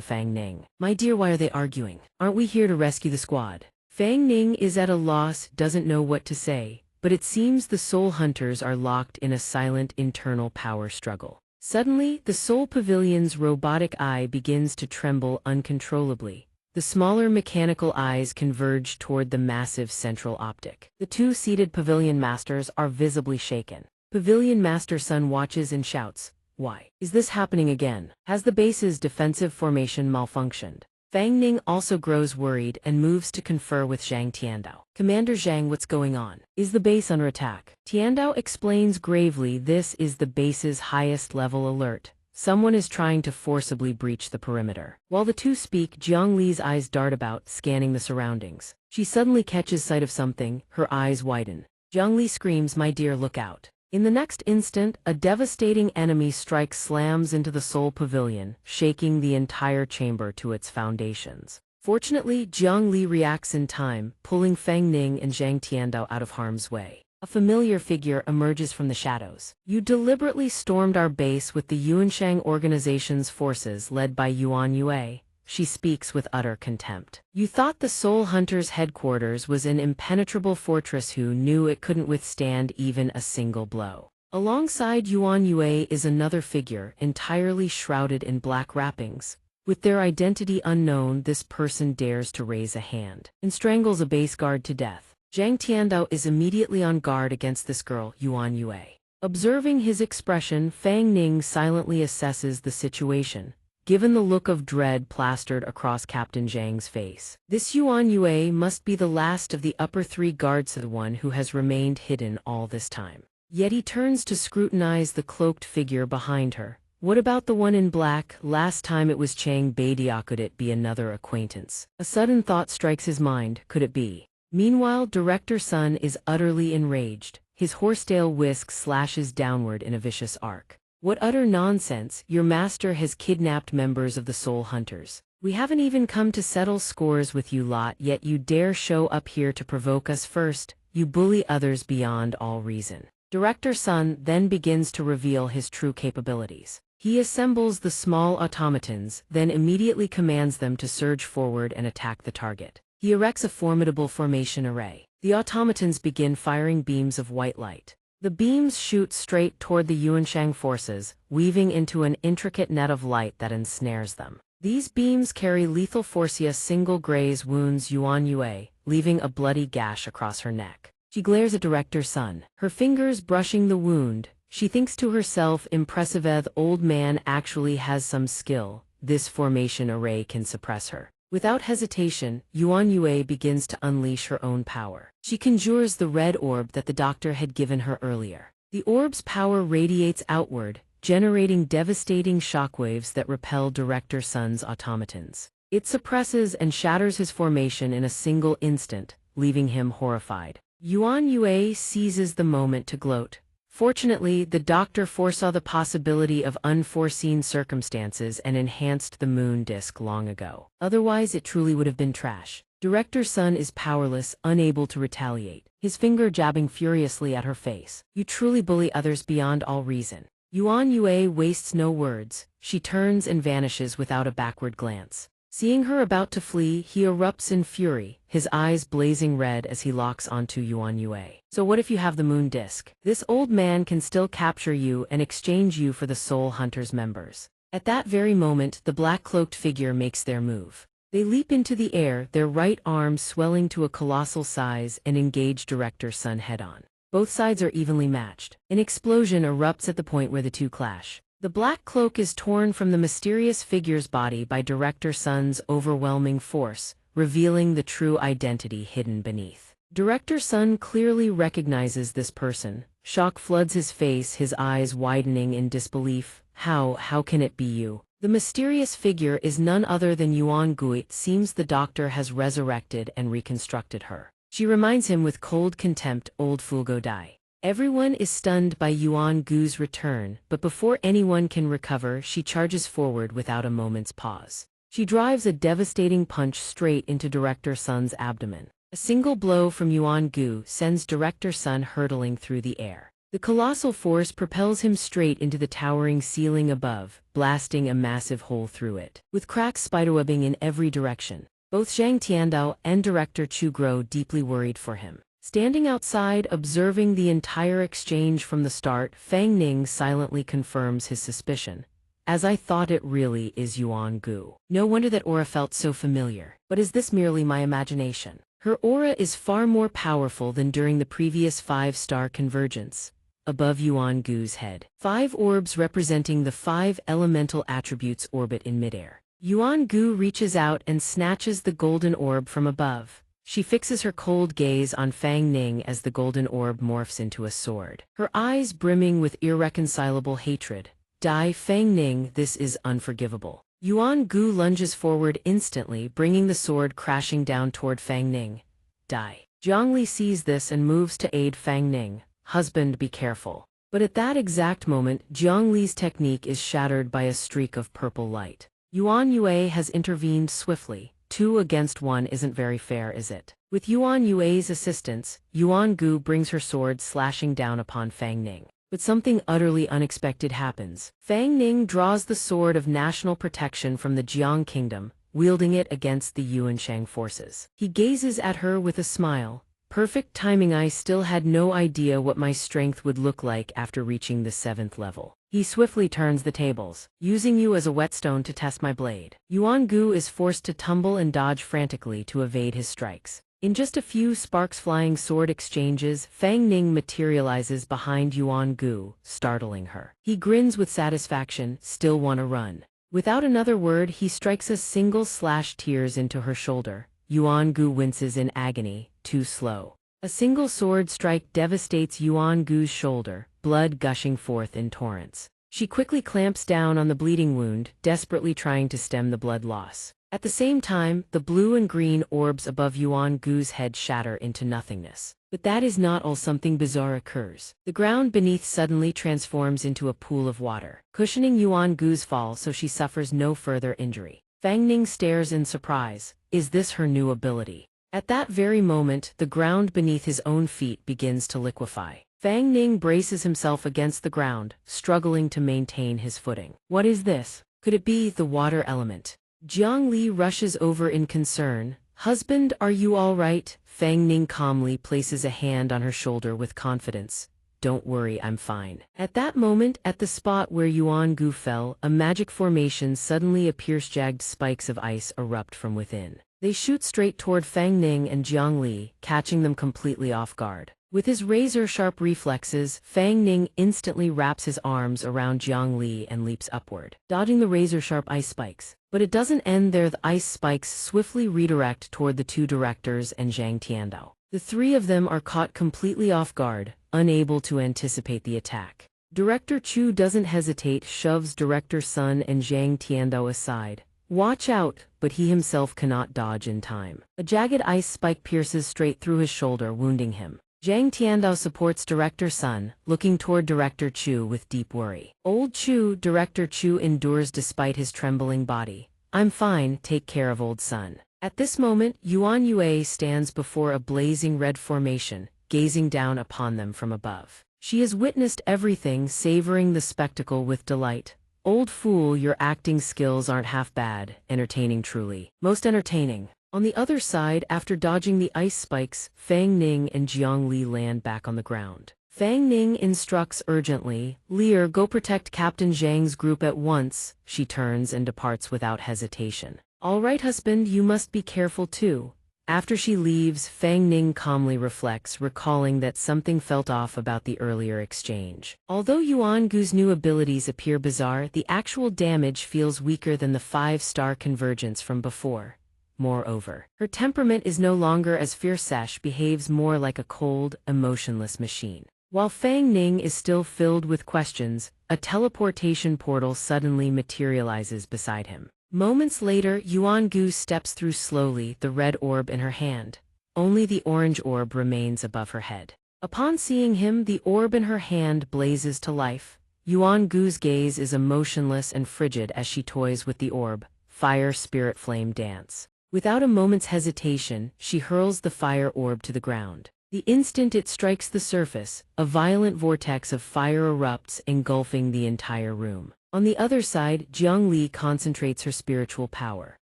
Fang Ning. My dear, why are they arguing? Aren't we here to rescue the squad? Fang Ning is at a loss, doesn't know what to say. But it seems the soul hunters are locked in a silent internal power struggle. Suddenly, the Soul Pavilion's robotic eye begins to tremble uncontrollably. The smaller mechanical eyes converge toward the massive central optic. The two seated pavilion masters are visibly shaken. Pavilion Master Sun watches and shouts, "Why is this happening again? Has the base's defensive formation malfunctioned?" Fang Ning also grows worried and moves to confer with Zhang Tiandao. Commander Zhang, what's going on? Is the base under attack? Tiandao explains gravely, this is the base's highest level alert. Someone is trying to forcibly breach the perimeter. While the two speak, Jiang Li's eyes dart about, scanning the surroundings. She suddenly catches sight of something, her eyes widen. Jiang Li screams, my dear, look out. In the next instant, a devastating enemy strike slams into the Soul Pavilion, shaking the entire chamber to its foundations. Fortunately, Jiang Li reacts in time, pulling Fang Ning and Zhang Tiandao out of harm's way. A familiar figure emerges from the shadows. You deliberately stormed our base with the Yuansheng organization's forces led by Yuan Yue. She speaks with utter contempt. You thought the Soul Hunters' headquarters was an impenetrable fortress. Who knew it couldn't withstand even a single blow? Alongside Yuan Yue is another figure, entirely shrouded in black wrappings. With their identity unknown, this person dares to raise a hand and strangles a base guard to death. Zhang Tiandao is immediately on guard against this girl, Yuan Yue. Observing his expression, Fang Ning silently assesses the situation. Given the look of dread plastered across Captain Zhang's face, this Yuan Yue must be the last of the upper three guards, the one who has remained hidden all this time. Yet he turns to scrutinize the cloaked figure behind her. What about the one in black? Last time it was Chang Baidia. Could it be another acquaintance? A sudden thought strikes his mind. Could it be? Meanwhile, Director Sun is utterly enraged. His horsetail whisk slashes downward in a vicious arc. What utter nonsense! Your master has kidnapped members of the Soul Hunters. We haven't even come to settle scores with you lot, yet you dare show up here to provoke us first. You bully others beyond all reason. Director Sun then begins to reveal his true capabilities. He assembles the small automatons, then immediately commands them to surge forward and attack the target. He erects a formidable formation array. The automatons begin firing beams of white light. The beams shoot straight toward the Yuansheng forces, weaving into an intricate net of light that ensnares them. These beams carry lethal force. A single graze wounds Yuan Yue, leaving a bloody gash across her neck. She glares at Director Sun, her fingers brushing the wound. She thinks to herself, impressive, the old man actually has some skill. This formation array can suppress her. Without hesitation, Yuan Yue begins to unleash her own power. She conjures the red orb that the doctor had given her earlier. The orb's power radiates outward, generating devastating shockwaves that repel Director Sun's automatons. It suppresses and shatters his formation in a single instant, leaving him horrified. Yuan Yue seizes the moment to gloat. Fortunately, the doctor foresaw the possibility of unforeseen circumstances and enhanced the moon disk long ago. Otherwise, it truly would have been trash. Director Sun is powerless, unable to retaliate, his finger jabbing furiously at her face. You truly bully others beyond all reason. Yuan Yue wastes no words. She turns and vanishes without a backward glance. Seeing her about to flee, he erupts in fury, his eyes blazing red as he locks onto Yuan Yue. So what if you have the moon disk? This old man can still capture you and exchange you for the Soul Hunters members. At that very moment, the black-cloaked figure makes their move. They leap into the air, their right arms swelling to a colossal size, and engage Director Sun head-on. Both sides are evenly matched. An explosion erupts at the point where the two clash. The black cloak is torn from the mysterious figure's body by Director Sun's overwhelming force, revealing the true identity hidden beneath. Director Sun clearly recognizes this person. Shock floods his face, his eyes widening in disbelief. How can it be you? The mysterious figure is none other than Yuan Gu. It seems the doctor has resurrected and reconstructed her. She reminds him with cold contempt, old fool go die. Everyone is stunned by Yuan Gu's return, but before anyone can recover, she charges forward without a moment's pause. She drives a devastating punch straight into Director Sun's abdomen. A single blow from Yuan Gu sends Director Sun hurtling through the air. The colossal force propels him straight into the towering ceiling above, blasting a massive hole through it, with cracks spiderwebbing in every direction. Both Zhang Tiandao and Director Chu grow deeply worried for him. Standing outside, observing the entire exchange from the start, Fang Ning silently confirms his suspicion. As I thought, it really is Yuan Gu. No wonder that aura felt so familiar. But is this merely my imagination? Her aura is far more powerful than during the previous 5-star convergence. Above Yuan Gu's head, 5 orbs representing the 5 elemental attributes orbit in midair. Yuan Gu reaches out and snatches the golden orb from above. She fixes her cold gaze on Fang Ning as the golden orb morphs into a sword, her eyes brimming with irreconcilable hatred. Die, Fang Ning, this is unforgivable. Yuan Gu lunges forward instantly, bringing the sword crashing down toward Fang Ning. Die. Zhongli sees this and moves to aid Fang Ning. Husband, be careful. But at that exact moment, Zhongli's technique is shattered by a streak of purple light. Yuan Yue has intervened swiftly. 2 against 1 isn't very fair, is it? With Yuan Yue's assistance, Yuan Gu brings her sword slashing down upon Fang Ning. But something utterly unexpected happens. Fang Ning draws the sword of national protection from the Jiang Kingdom, wielding it against the Yuanshang forces. He gazes at her with a smile. Perfect timing. I still had no idea what my strength would look like after reaching the 7th level. He swiftly turns the tables, using you as a whetstone to test my blade. Yuan Gu is forced to tumble and dodge frantically to evade his strikes. In just a few sparks-flying sword exchanges, Fang Ning materializes behind Yuan Gu, startling her. He grins with satisfaction, still wanna run. Without another word, he strikes a single slash tears into her shoulder. Yuan Gu winces in agony, too slow. A single sword strike devastates Yuan Gu's shoulder, blood gushing forth in torrents. She quickly clamps down on the bleeding wound, desperately trying to stem the blood loss. At the same time, the blue and green orbs above Yuan Gu's head shatter into nothingness. But that is not all. Something bizarre occurs. The ground beneath suddenly transforms into a pool of water, cushioning Yuan Gu's fall so she suffers no further injury. Fang Ning stares in surprise. Is this her new ability? At that very moment, the ground beneath his own feet begins to liquefy. Fang Ning braces himself against the ground, struggling to maintain his footing. What is this? Could it be the water element? Jiang Li rushes over in concern. Husband, are you all right? Fang Ning calmly places a hand on her shoulder with confidence. Don't worry, I'm fine. At that moment, at the spot where Yuan Gu fell, a magic formation suddenly appears. Jagged spikes of ice erupt from within. They shoot straight toward Fang Ning and Jiang Li, catching them completely off guard. With his razor-sharp reflexes, Fang Ning instantly wraps his arms around Jiang Li and leaps upward, dodging the razor-sharp ice spikes. But it doesn't end there. The ice spikes swiftly redirect toward the two directors and Zhang Tiandao. The three of them are caught completely off guard, unable to anticipate the attack. Director Chu doesn't hesitate, shoves Director Sun and Zhang Tiandao aside. Watch out, but he himself cannot dodge in time. A jagged ice spike pierces straight through his shoulder, wounding him. Zhang Tiandao supports Director Sun, looking toward Director Chu with deep worry. Old Chu, Director Chu endures despite his trembling body. I'm fine, take care of old Sun. At this moment, Yuan Yue stands before a blazing red formation, gazing down upon them from above. She has witnessed everything, savoring the spectacle with delight. Old fool, your acting skills aren't half bad, entertaining truly. Most entertaining. On the other side, after dodging the ice spikes, Fang Ning and Jiang Li land back on the ground. Fang Ning instructs urgently, Lear, go protect Captain Zhang's group at once. She turns and departs without hesitation. All right, husband, you must be careful too. After she leaves, Fang Ning calmly reflects, recalling that something felt off about the earlier exchange. Although Yuan Gu's new abilities appear bizarre, the actual damage feels weaker than the 5-star convergence from before. Moreover, her temperament is no longer as fierce. She behaves more like a cold, emotionless machine. While Fang Ning is still filled with questions, a teleportation portal suddenly materializes beside him. Moments later, Yuan Gu steps through slowly, the red orb in her hand. Only the orange orb remains above her head. Upon seeing him, the orb in her hand blazes to life. Yuan Gu's gaze is emotionless and frigid as she toys with the orb. Fire, spirit, flame dance. Without a moment's hesitation, she hurls the fire orb to the ground. The instant it strikes the surface, a violent vortex of fire erupts, engulfing the entire room. On the other side, Jiang Li concentrates her spiritual power.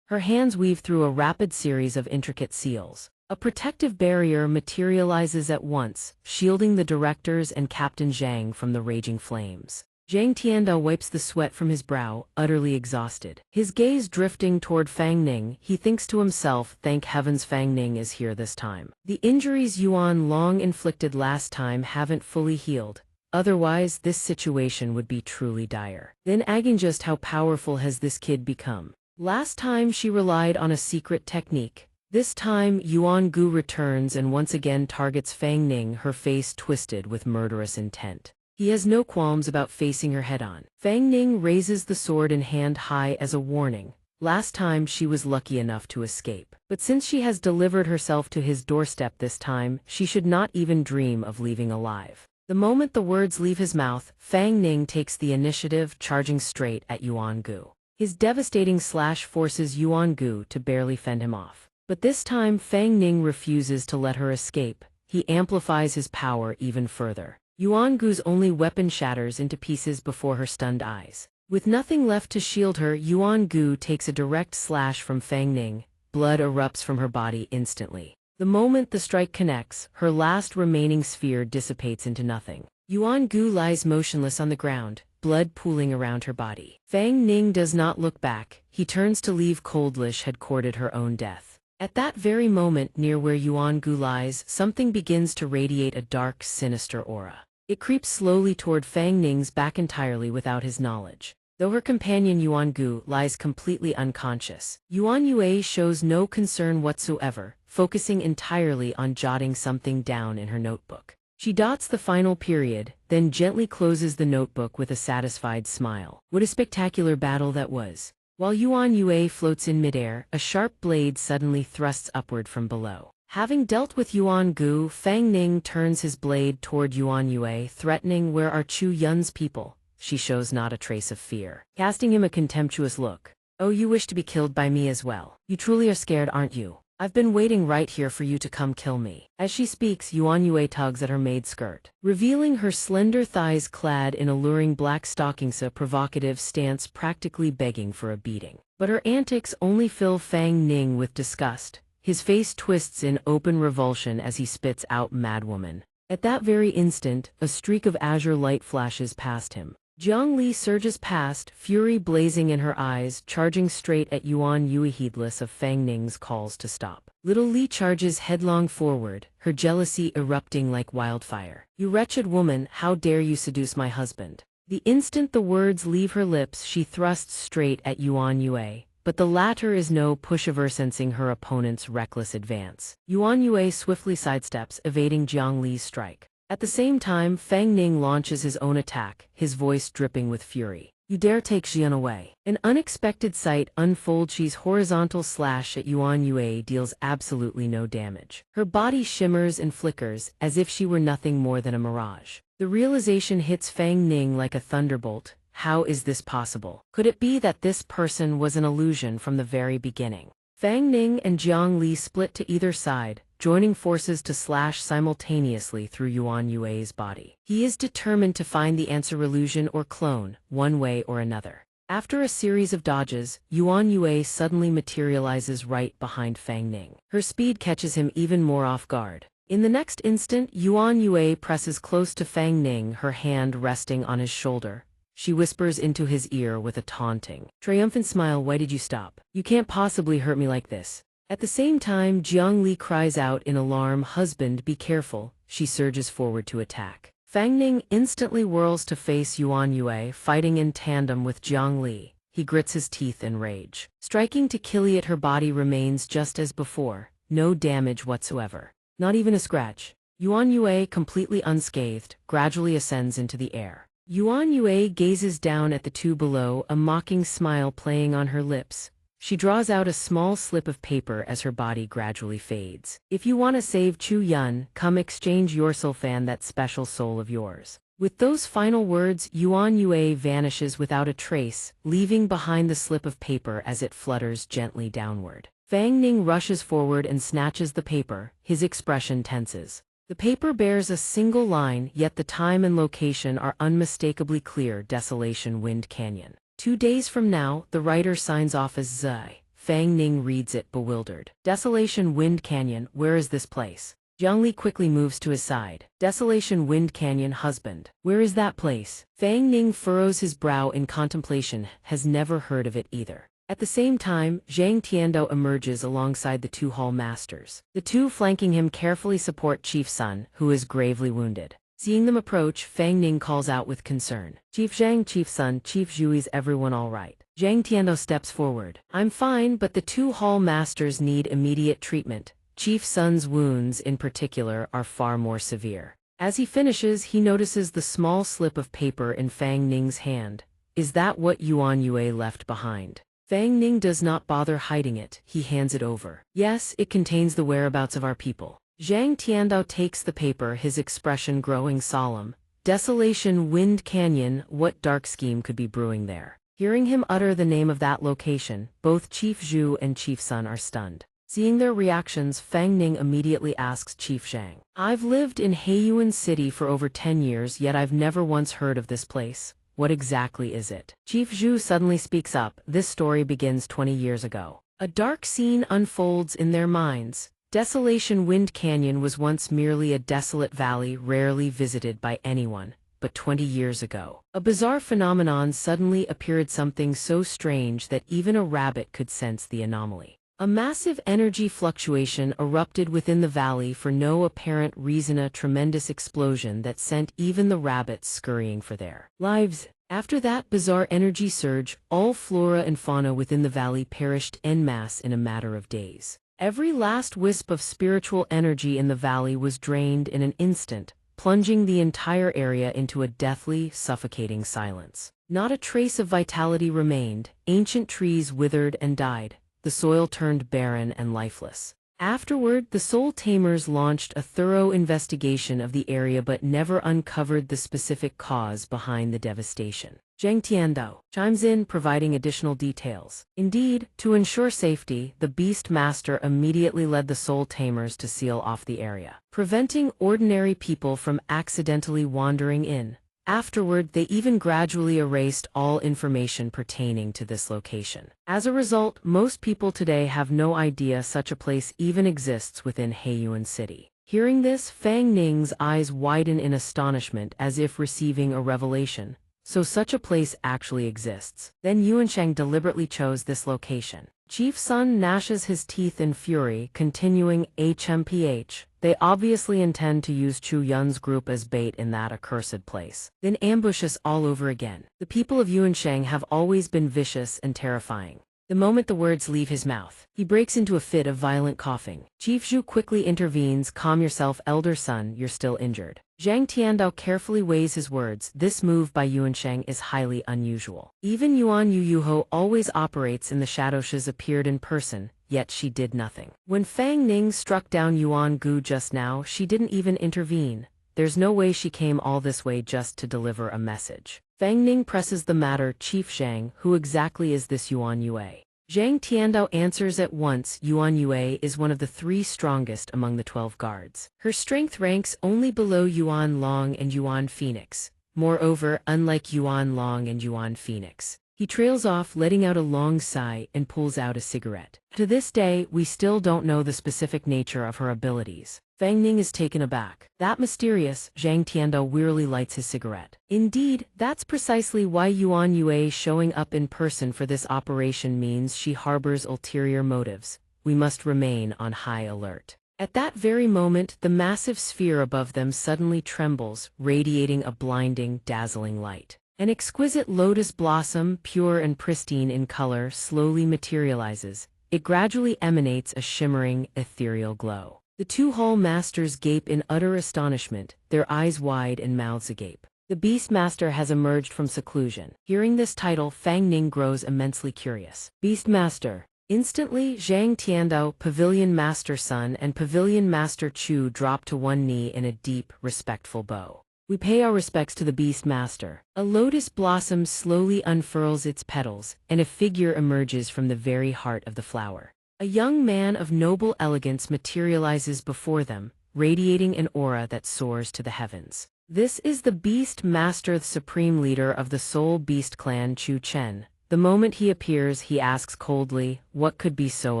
Her hands weave through a rapid series of intricate seals. A protective barrier materializes at once, shielding the directors and Captain Zhang from the raging flames. Zhang Tiandao wipes the sweat from his brow, utterly exhausted. His gaze drifting toward Fang Ning, he thinks to himself, thank heavens Fang Ning is here this time. The injuries Yuan Long inflicted last time haven't fully healed. Otherwise, this situation would be truly dire. Then again, just how powerful has this kid become? Last time she relied on a secret technique. This time, Yuan Gu returns and once again targets Fang Ning, her face twisted with murderous intent. He has no qualms about facing her head-on. Fang Ning raises the sword in hand high as a warning. Last time she was lucky enough to escape. But since she has delivered herself to his doorstep this time, she should not even dream of leaving alive. The moment the words leave his mouth, Fang Ning takes the initiative, charging straight at Yuan Gu. His devastating slash forces Yuan Gu to barely fend him off. But this time Fang Ning refuses to let her escape. He amplifies his power even further. Yuan Gu's only weapon shatters into pieces before her stunned eyes. With nothing left to shield her, Yuan Gu takes a direct slash from Fang Ning. Blood erupts from her body instantly. The moment the strike connects, her last remaining sphere dissipates into nothing. Yuan Gu lies motionless on the ground, blood pooling around her body. Fang Ning does not look back. He turns to leave. Coldlish had courted her own death. At that very moment, near where Yuan Gu lies, something begins to radiate a dark, sinister aura. It creeps slowly toward Fang Ning's back entirely without his knowledge. Though her companion Yuan Gu lies completely unconscious, Yuan Yue shows no concern whatsoever, focusing entirely on jotting something down in her notebook. She dots the final period, then gently closes the notebook with a satisfied smile. What a spectacular battle that was! While Yuan Yue floats in midair, a sharp blade suddenly thrusts upward from below. Having dealt with Yuan Gu, Fang Ning turns his blade toward Yuan Yue, threatening, where are Chu Yun's people? She shows not a trace of fear, casting him a contemptuous look. Oh, you wish to be killed by me as well. You truly are scared, aren't you? I've been waiting right here for you to come kill me. As she speaks, Yuan Yue tugs at her maid skirt, revealing her slender thighs clad in alluring black stockings, a provocative stance practically begging for a beating. But her antics only fill Fang Ning with disgust. His face twists in open revulsion as he spits out "Madwoman." At that very instant, a streak of azure light flashes past him. Jiang Li surges past, fury blazing in her eyes, charging straight at Yuan Yue, heedless of Fang Ning's calls to stop. Little Li charges headlong forward, her jealousy erupting like wildfire. "You wretched woman, how dare you seduce my husband?" The instant the words leave her lips, she thrusts straight at Yuan Yue, but the latter is no pushover, sensing her opponent's reckless advance. Yuan Yue swiftly sidesteps, evading Jiang Li's strike. At the same time, Fang Ning launches his own attack, his voice dripping with fury. "You dare take Xian away." An unexpected sight unfolds. She's horizontal slash at Yuan Yue deals absolutely no damage. Her body shimmers and flickers, as if she were nothing more than a mirage. The realization hits Fang Ning like a thunderbolt. How is this possible? Could it be that this person was an illusion from the very beginning? Fang Ning and Jiang Li split to either side, joining forces to slash simultaneously through Yuan Yue's body. He is determined to find the answer: illusion or clone, one way or another. After a series of dodges, Yuan Yue suddenly materializes right behind Fang Ning. Her speed catches him even more off guard. In the next instant, Yuan Yue presses close to Fang Ning, her hand resting on his shoulder. She whispers into his ear with a taunting, triumphant smile, "Why did you stop? You can't possibly hurt me like this." At the same time, Jiang Li cries out in alarm, "Husband, be careful." She surges forward to attack. Fang Ning instantly whirls to face Yuan Yue, fighting in tandem with Jiang Li. He grits his teeth in rage, striking to kill, yet her body remains just as before, no damage whatsoever. Not even a scratch. Yuan Yue, completely unscathed, gradually ascends into the air. Yuan Yue gazes down at the two below, a mocking smile playing on her lips. She draws out a small slip of paper as her body gradually fades. "If you want to save Chu Yun, come exchange your soul, fan that special soul of yours." With those final words, Yuan Yue vanishes without a trace, leaving behind the slip of paper as it flutters gently downward. Fang Ning rushes forward and snatches the paper, his expression tenses. The paper bears a single line, yet the time and location are unmistakably clear: Desolation Wind Canyon. 2 days from now, the writer signs off as Zai. Fang Ning reads it, bewildered. Desolation Wind Canyon, where is this place? Jiang Li quickly moves to his side. Desolation Wind Canyon, husband. Where is that place? Fang Ning furrows his brow in contemplation, has never heard of it either. At the same time, Zhang Tiando emerges alongside the two hall masters. The two flanking him carefully support Chief Sun, who is gravely wounded. Seeing them approach, Fang Ning calls out with concern, "Chief Zhang, Chief Sun, Chief Zhu, is everyone all right?" Zhang Tiando steps forward. "I'm fine, but the two hall masters need immediate treatment. Chief Sun's wounds, in particular, are far more severe." As he finishes, he notices the small slip of paper in Fang Ning's hand. Is that what Yuan Yue left behind? Fang Ning does not bother hiding it, he hands it over. "Yes, it contains the whereabouts of our people." Zhang Tiandao takes the paper, his expression growing solemn. Desolation Wind Canyon, what dark scheme could be brewing there? Hearing him utter the name of that location, both Chief Zhu and Chief Sun are stunned. Seeing their reactions, Fang Ning immediately asks Chief Zhang, "I've lived in Heiyuan City for over 10 years, yet I've never once heard of this place. What exactly is it?" Chief Zhu suddenly speaks up. This story begins 20 years ago. A dark scene unfolds in their minds. Desolation Wind Canyon was once merely a desolate valley rarely visited by anyone, but 20 years ago, a bizarre phenomenon suddenly appeared, something so strange that even a rabbit could sense the anomaly. A massive energy fluctuation erupted within the valley for no apparent reason, a tremendous explosion that sent even the rabbits scurrying for their lives. After that bizarre energy surge, all flora and fauna within the valley perished en masse in a matter of days. Every last wisp of spiritual energy in the valley was drained in an instant, plunging the entire area into a deathly, suffocating silence. Not a trace of vitality remained. Ancient trees withered and died. The soil turned barren and lifeless. Afterward, the Soul Tamers launched a thorough investigation of the area but never uncovered the specific cause behind the devastation. Zhang Tiandao chimes in, providing additional details. Indeed, to ensure safety, the Beast Master immediately led the Soul Tamers to seal off the area, preventing ordinary people from accidentally wandering in. Afterward, they even gradually erased all information pertaining to this location. As a result, most people today have no idea such a place even exists within Heiyuan City. Hearing this, Fang Ning's eyes widen in astonishment as if receiving a revelation. So such a place actually exists. Then Yuanshang deliberately chose this location. Chief Sun gnashes his teeth in fury, continuing HMPH. They obviously intend to use Chu Yun's group as bait in that accursed place. Then ambush us all over again. The people of Yuansheng have always been vicious and terrifying. The moment the words leave his mouth, he breaks into a fit of violent coughing. Chief Zhu quickly intervenes. Calm yourself, elder son, you're still injured. Zhang Tiandao carefully weighs his words. This move by Yuansheng is highly unusual. Even Yuan Yuyuho always operates in the shadow. She appeared in person, yet she did nothing. When Fang Ning struck down Yuan Gu just now, she didn't even intervene. There's no way she came all this way just to deliver a message. Fang Ning presses the matter. Chief Zhang, who exactly is this Yuan Yue? Zhang Tiandao answers at once. Yuan Yue is one of the 3 strongest among the 12 guards. Her strength ranks only below Yuan Long and Yuan Phoenix. Moreover, unlike Yuan Long and Yuan Phoenix, he trails off, letting out a long sigh, and pulls out a cigarette. To this day, we still don't know the specific nature of her abilities. Fang Ning is taken aback. That mysterious. Zhang Tiandao wearily lights his cigarette. Indeed, that's precisely why Yuan Yue showing up in person for this operation means she harbors ulterior motives. We must remain on high alert. At that very moment, the massive sphere above them suddenly trembles, radiating a blinding, dazzling light. An exquisite lotus blossom, pure and pristine in color, slowly materializes. It gradually emanates a shimmering, ethereal glow. The 2 hall masters gape in utter astonishment, their eyes wide and mouths agape. The Beast Master has emerged from seclusion. Hearing this title, Fang Ning grows immensely curious. Beast Master. Instantly, Zhang Tiandao, Pavilion Master Sun, and Pavilion Master Chu drop to one knee in a deep, respectful bow. We pay our respects to the Beast Master. A lotus blossom slowly unfurls its petals, and a figure emerges from the very heart of the flower. A young man of noble elegance materializes before them, radiating an aura that soars to the heavens. This is the Beast Master, the supreme leader of the Soul Beast clan, Chu Chen. The moment he appears, he asks coldly, what could be so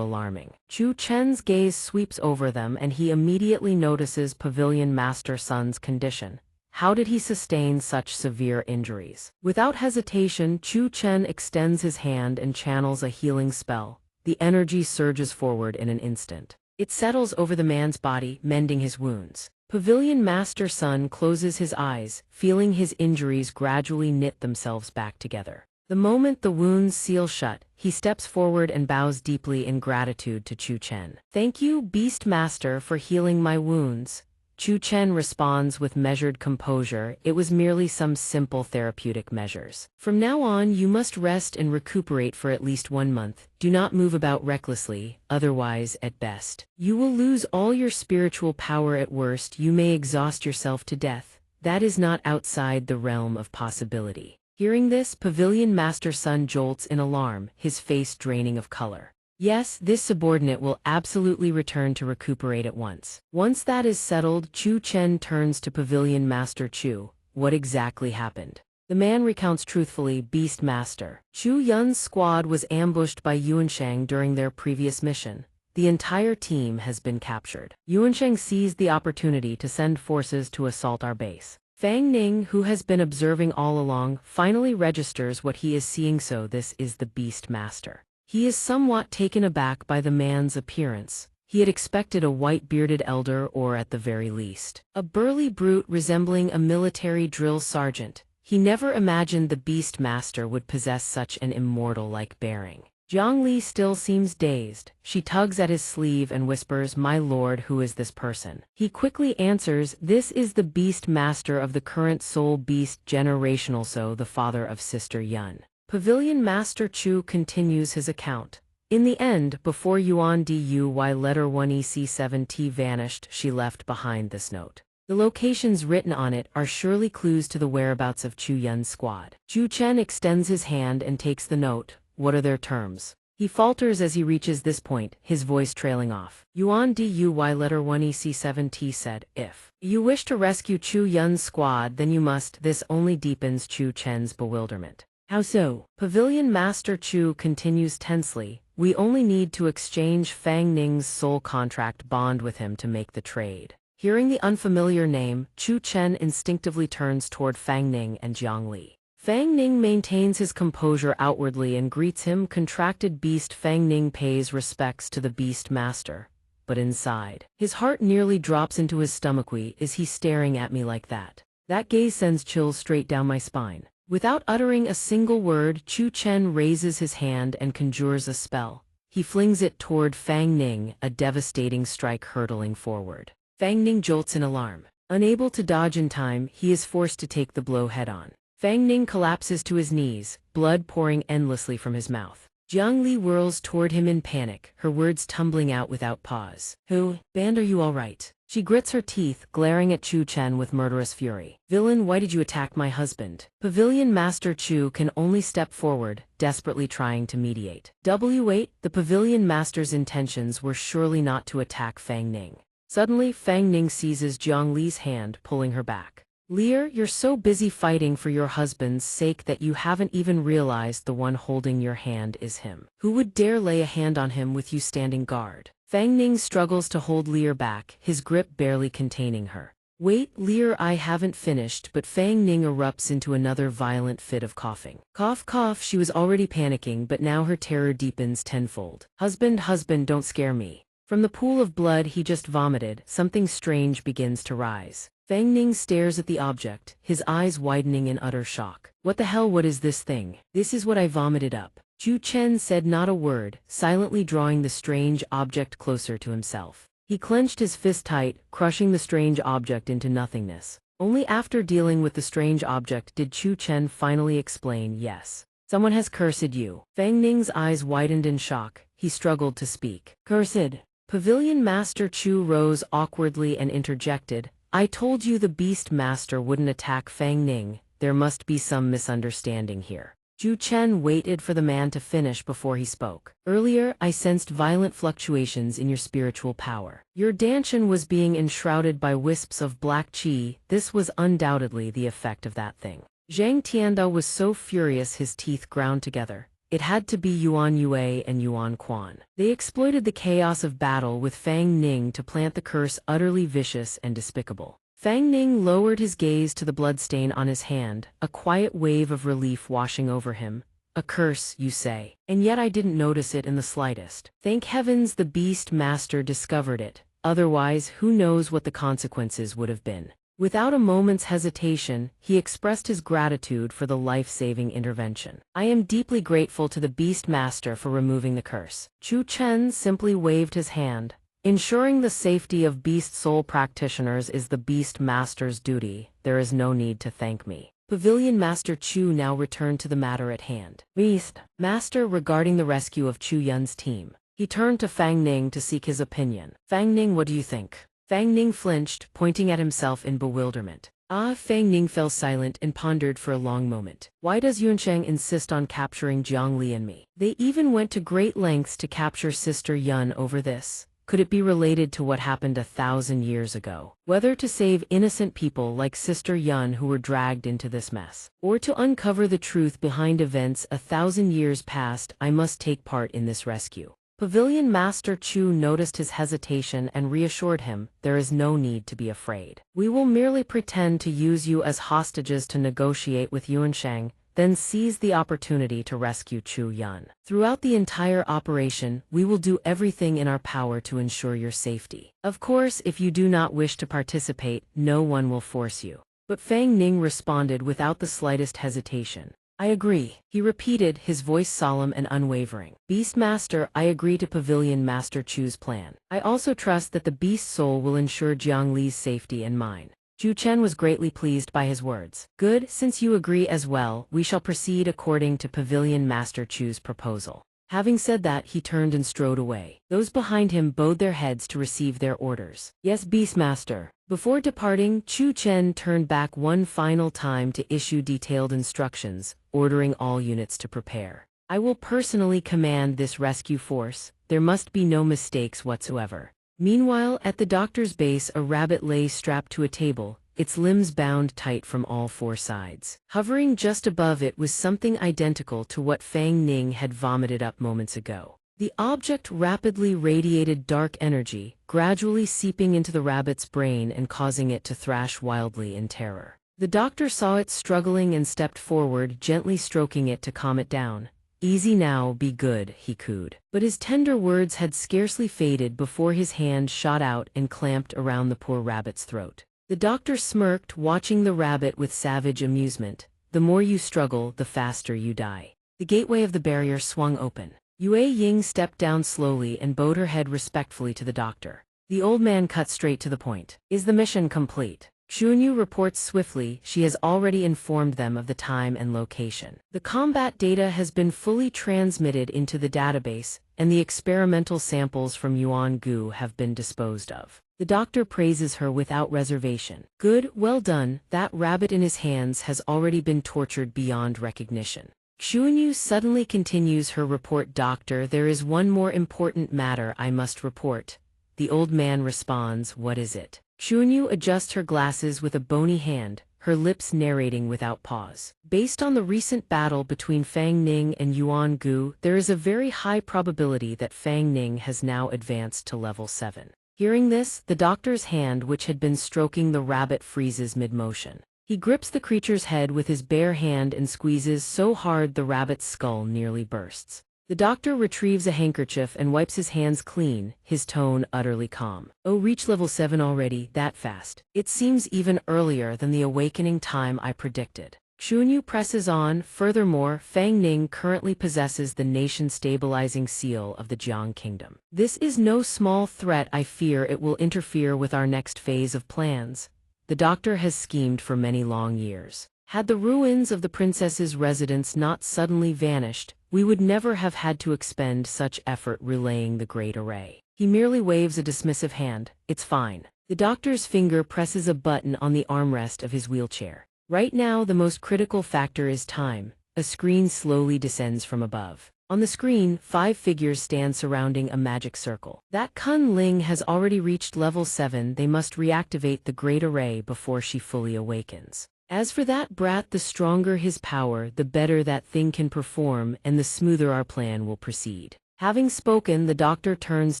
alarming? Chu Chen's gaze sweeps over them and he immediately notices Pavilion Master Sun's condition. How did he sustain such severe injuries? Without hesitation, Chu Chen extends his hand and channels a healing spell. The energy surges forward in an instant. It settles over the man's body, mending his wounds. Pavilion Master Sun closes his eyes, feeling his injuries gradually knit themselves back together. The moment the wounds seal shut, he steps forward and bows deeply in gratitude to Chu Chen. Thank you, Beast Master, for healing my wounds. Chu Chen responds with measured composure. It was merely some simple therapeutic measures. From now on, you must rest and recuperate for at least 1 month. Do not move about recklessly, otherwise, at best, you will lose all your spiritual power. At worst, you may exhaust yourself to death. That is not outside the realm of possibility. Hearing this, Pavilion Master Sun jolts in alarm, his face draining of color. Yes, this subordinate will absolutely return to recuperate at once. Once that is settled, Chu Chen turns to Pavilion Master Chu. What exactly happened? The man recounts truthfully. Beast Master. Chu Yun's squad was ambushed by Yuansheng during their previous mission. The entire team has been captured. Yuansheng seized the opportunity to send forces to assault our base. Fang Ning, who has been observing all along, finally registers what he is seeing. So this is the Beast Master. He is somewhat taken aback by the man's appearance. He had expected a white-bearded elder or, at the very least, a burly brute resembling a military drill sergeant. He never imagined the Beast Master would possess such an immortal-like bearing. Jiang Li still seems dazed. She tugs at his sleeve and whispers, "My lord, who is this person?" He quickly answers, "This is the Beast Master of the current Soul Beast generation, also the father of Sister Yun." Pavilion Master Chu continues his account. In the end, before Yuan Duy letter 1EC7T vanished, she left behind this note. The locations written on it are surely clues to the whereabouts of Chu Yun's squad. Chu Chen extends his hand and takes the note. What are their terms? He falters as he reaches this point, his voice trailing off. Yuan Duy letter 1EC7T said, "If you wish to rescue Chu Yun's squad, then you must." This only deepens Chu Chen's bewilderment. How so? Pavilion Master Chu continues tensely. We only need to exchange Fang Ning's soul contract bond with him to make the trade. Hearing the unfamiliar name, Chu Chen instinctively turns toward Fang Ning and Jiang Li. Fang Ning maintains his composure outwardly and greets him. Contracted beast Fang Ning pays respects to the beast master. But inside, his heart nearly drops into his stomach. Why is he staring at me like that? That gaze sends chills straight down my spine. Without uttering a single word, Chu Chen raises his hand and conjures a spell. He flings it toward Fang Ning, a devastating strike hurtling forward. Fang Ning jolts in alarm. Unable to dodge in time, he is forced to take the blow head-on. Fang Ning collapses to his knees, blood pouring endlessly from his mouth. Jiang Li whirls toward him in panic, her words tumbling out without pause. "Who, Band, are you all right?" She grits her teeth, glaring at Chu Chen with murderous fury. "Villain, why did you attack my husband?" Pavilion Master Chu can only step forward, desperately trying to mediate. W8, the Pavilion Master's intentions were surely not to attack Fang Ning. Suddenly, Fang Ning seizes Jiang Li's hand, pulling her back. "Lear, you're so busy fighting for your husband's sake that you haven't even realized the one holding your hand is him. Who would dare lay a hand on him with you standing guard?" Fang Ning struggles to hold Lear back, his grip barely containing her. "Wait, Lear, I haven't finished," but Fang Ning erupts into another violent fit of coughing. Cough, cough, she was already panicking, but now her terror deepens tenfold. Husband, don't scare me." From the pool of blood he just vomited, something strange begins to rise. Fang Ning stares at the object, his eyes widening in utter shock. "What the hell, what is this thing?" "This is what I vomited up." Chu Chen said not a word, silently drawing the strange object closer to himself. He clenched his fist tight, crushing the strange object into nothingness. Only after dealing with the strange object did Chu Chen finally explain, "Yes. Someone has cursed you." Fang Ning's eyes widened in shock, he struggled to speak. "Cursed?" Pavilion Master Chu rose awkwardly and interjected, "I told you the Beast Master wouldn't attack Fang Ning. There must be some misunderstanding here." Chu Chen waited for the man to finish before he spoke. "Earlier, I sensed violent fluctuations in your spiritual power. Your Danshan was being enshrouded by wisps of black qi. This was undoubtedly the effect of that thing." Zhang Tianda was so furious his teeth ground together. It had to be Yuan Yue and Yuan Quan. They exploited the chaos of battle with Fang Ning to plant the curse, utterly vicious and despicable. Fang Ning lowered his gaze to the bloodstain on his hand, a quiet wave of relief washing over him. "A curse, you say? And yet I didn't notice it in the slightest. Thank heavens the Beast Master discovered it. Otherwise, who knows what the consequences would have been." Without a moment's hesitation, he expressed his gratitude for the life-saving intervention. "I am deeply grateful to the Beast Master for removing the curse." Chu Chen simply waved his hand. "Ensuring the safety of Beast Soul practitioners is the Beast Master's duty. There is no need to thank me." Pavilion Master Chu now returned to the matter at hand. "Beast Master, regarding the rescue of Chu Yun's team." He turned to Fang Ning to seek his opinion. "Fang Ning, what do you think?" Fang Ning flinched, pointing at himself in bewilderment. Fang Ning fell silent and pondered for a long moment. "Why does Yunsheng insist on capturing Jiang Li and me? They even went to great lengths to capture Sister Yun over this. Could it be related to what happened 1,000 years ago? Whether to save innocent people like Sister Yun who were dragged into this mess, or to uncover the truth behind events 1,000 years past, I must take part in this rescue." Pavilion Master Chu noticed his hesitation and reassured him, "There is no need to be afraid. We will merely pretend to use you as hostages to negotiate with Yuansheng, then seize the opportunity to rescue Chu Yun. Throughout the entire operation, we will do everything in our power to ensure your safety. Of course, if you do not wish to participate, no one will force you." But Fang Ning responded without the slightest hesitation. "I agree," he repeated, his voice solemn and unwavering. "Beast Master, I agree to Pavilion Master Chu's plan. I also trust that the Beast Soul will ensure Jiang Li's safety and mine." Chu Chen was greatly pleased by his words. "Good, since you agree as well, we shall proceed according to Pavilion Master Chu's proposal." Having said that, he turned and strode away. Those behind him bowed their heads to receive their orders. "Yes, Beastmaster." Before departing, Chu Chen turned back one final time to issue detailed instructions, ordering all units to prepare. "I will personally command this rescue force. There must be no mistakes whatsoever." Meanwhile, at the doctor's base, a rabbit lay strapped to a table, its limbs bound tight from all four sides. Hovering just above it was something identical to what Fang Ning had vomited up moments ago. The object rapidly radiated dark energy, gradually seeping into the rabbit's brain and causing it to thrash wildly in terror. The doctor saw it struggling and stepped forward, gently stroking it to calm it down. "Easy now, be good," he cooed. But his tender words had scarcely faded before his hand shot out and clamped around the poor rabbit's throat. The doctor smirked, watching the rabbit with savage amusement. "The more you struggle, the faster you die." The gateway of the barrier swung open. Yue Ying stepped down slowly and bowed her head respectfully to the doctor. The old man cut straight to the point. "Is the mission complete?" Xunyu reports swiftly. She has already informed them of the time and location. The combat data has been fully transmitted into the database, and the experimental samples from Yuan Gu have been disposed of. The doctor praises her without reservation. "Good, well done. That rabbit in his hands has already been tortured beyond recognition." Xunyu suddenly continues her report. "Doctor, there is one more important matter I must report." The old man responds, "What is it?" Xunyu adjusts her glasses with a bony hand, her lips narrating without pause. "Based on the recent battle between Fang Ning and Yuan Gu, there is a very high probability that Fang Ning has now advanced to level 7. Hearing this, the doctor's hand, which had been stroking the rabbit, freezes mid-motion. He grips the creature's head with his bare hand and squeezes so hard the rabbit's skull nearly bursts. The doctor retrieves a handkerchief and wipes his hands clean, his tone utterly calm. "Oh, reach level 7 already, that fast. It seems even earlier than the awakening time I predicted." Xunyu presses on. "Furthermore, Fang Ning currently possesses the nation-stabilizing seal of the Jiang Kingdom. This is no small threat. I fear it will interfere with our next phase of plans. The doctor has schemed for many long years. Had the ruins of the princess's residence not suddenly vanished, we would never have had to expend such effort relaying the great array." He merely waves a dismissive hand. "It's fine." The doctor's finger presses a button on the armrest of his wheelchair. "Right now the most critical factor is time." A screen slowly descends from above. On the screen, 5 figures stand surrounding a magic circle. "That Kun Ling has already reached level 7. They must reactivate the great array before she fully awakens. As for that brat, the stronger his power, the better that thing can perform, and the smoother our plan will proceed." Having spoken, the doctor turns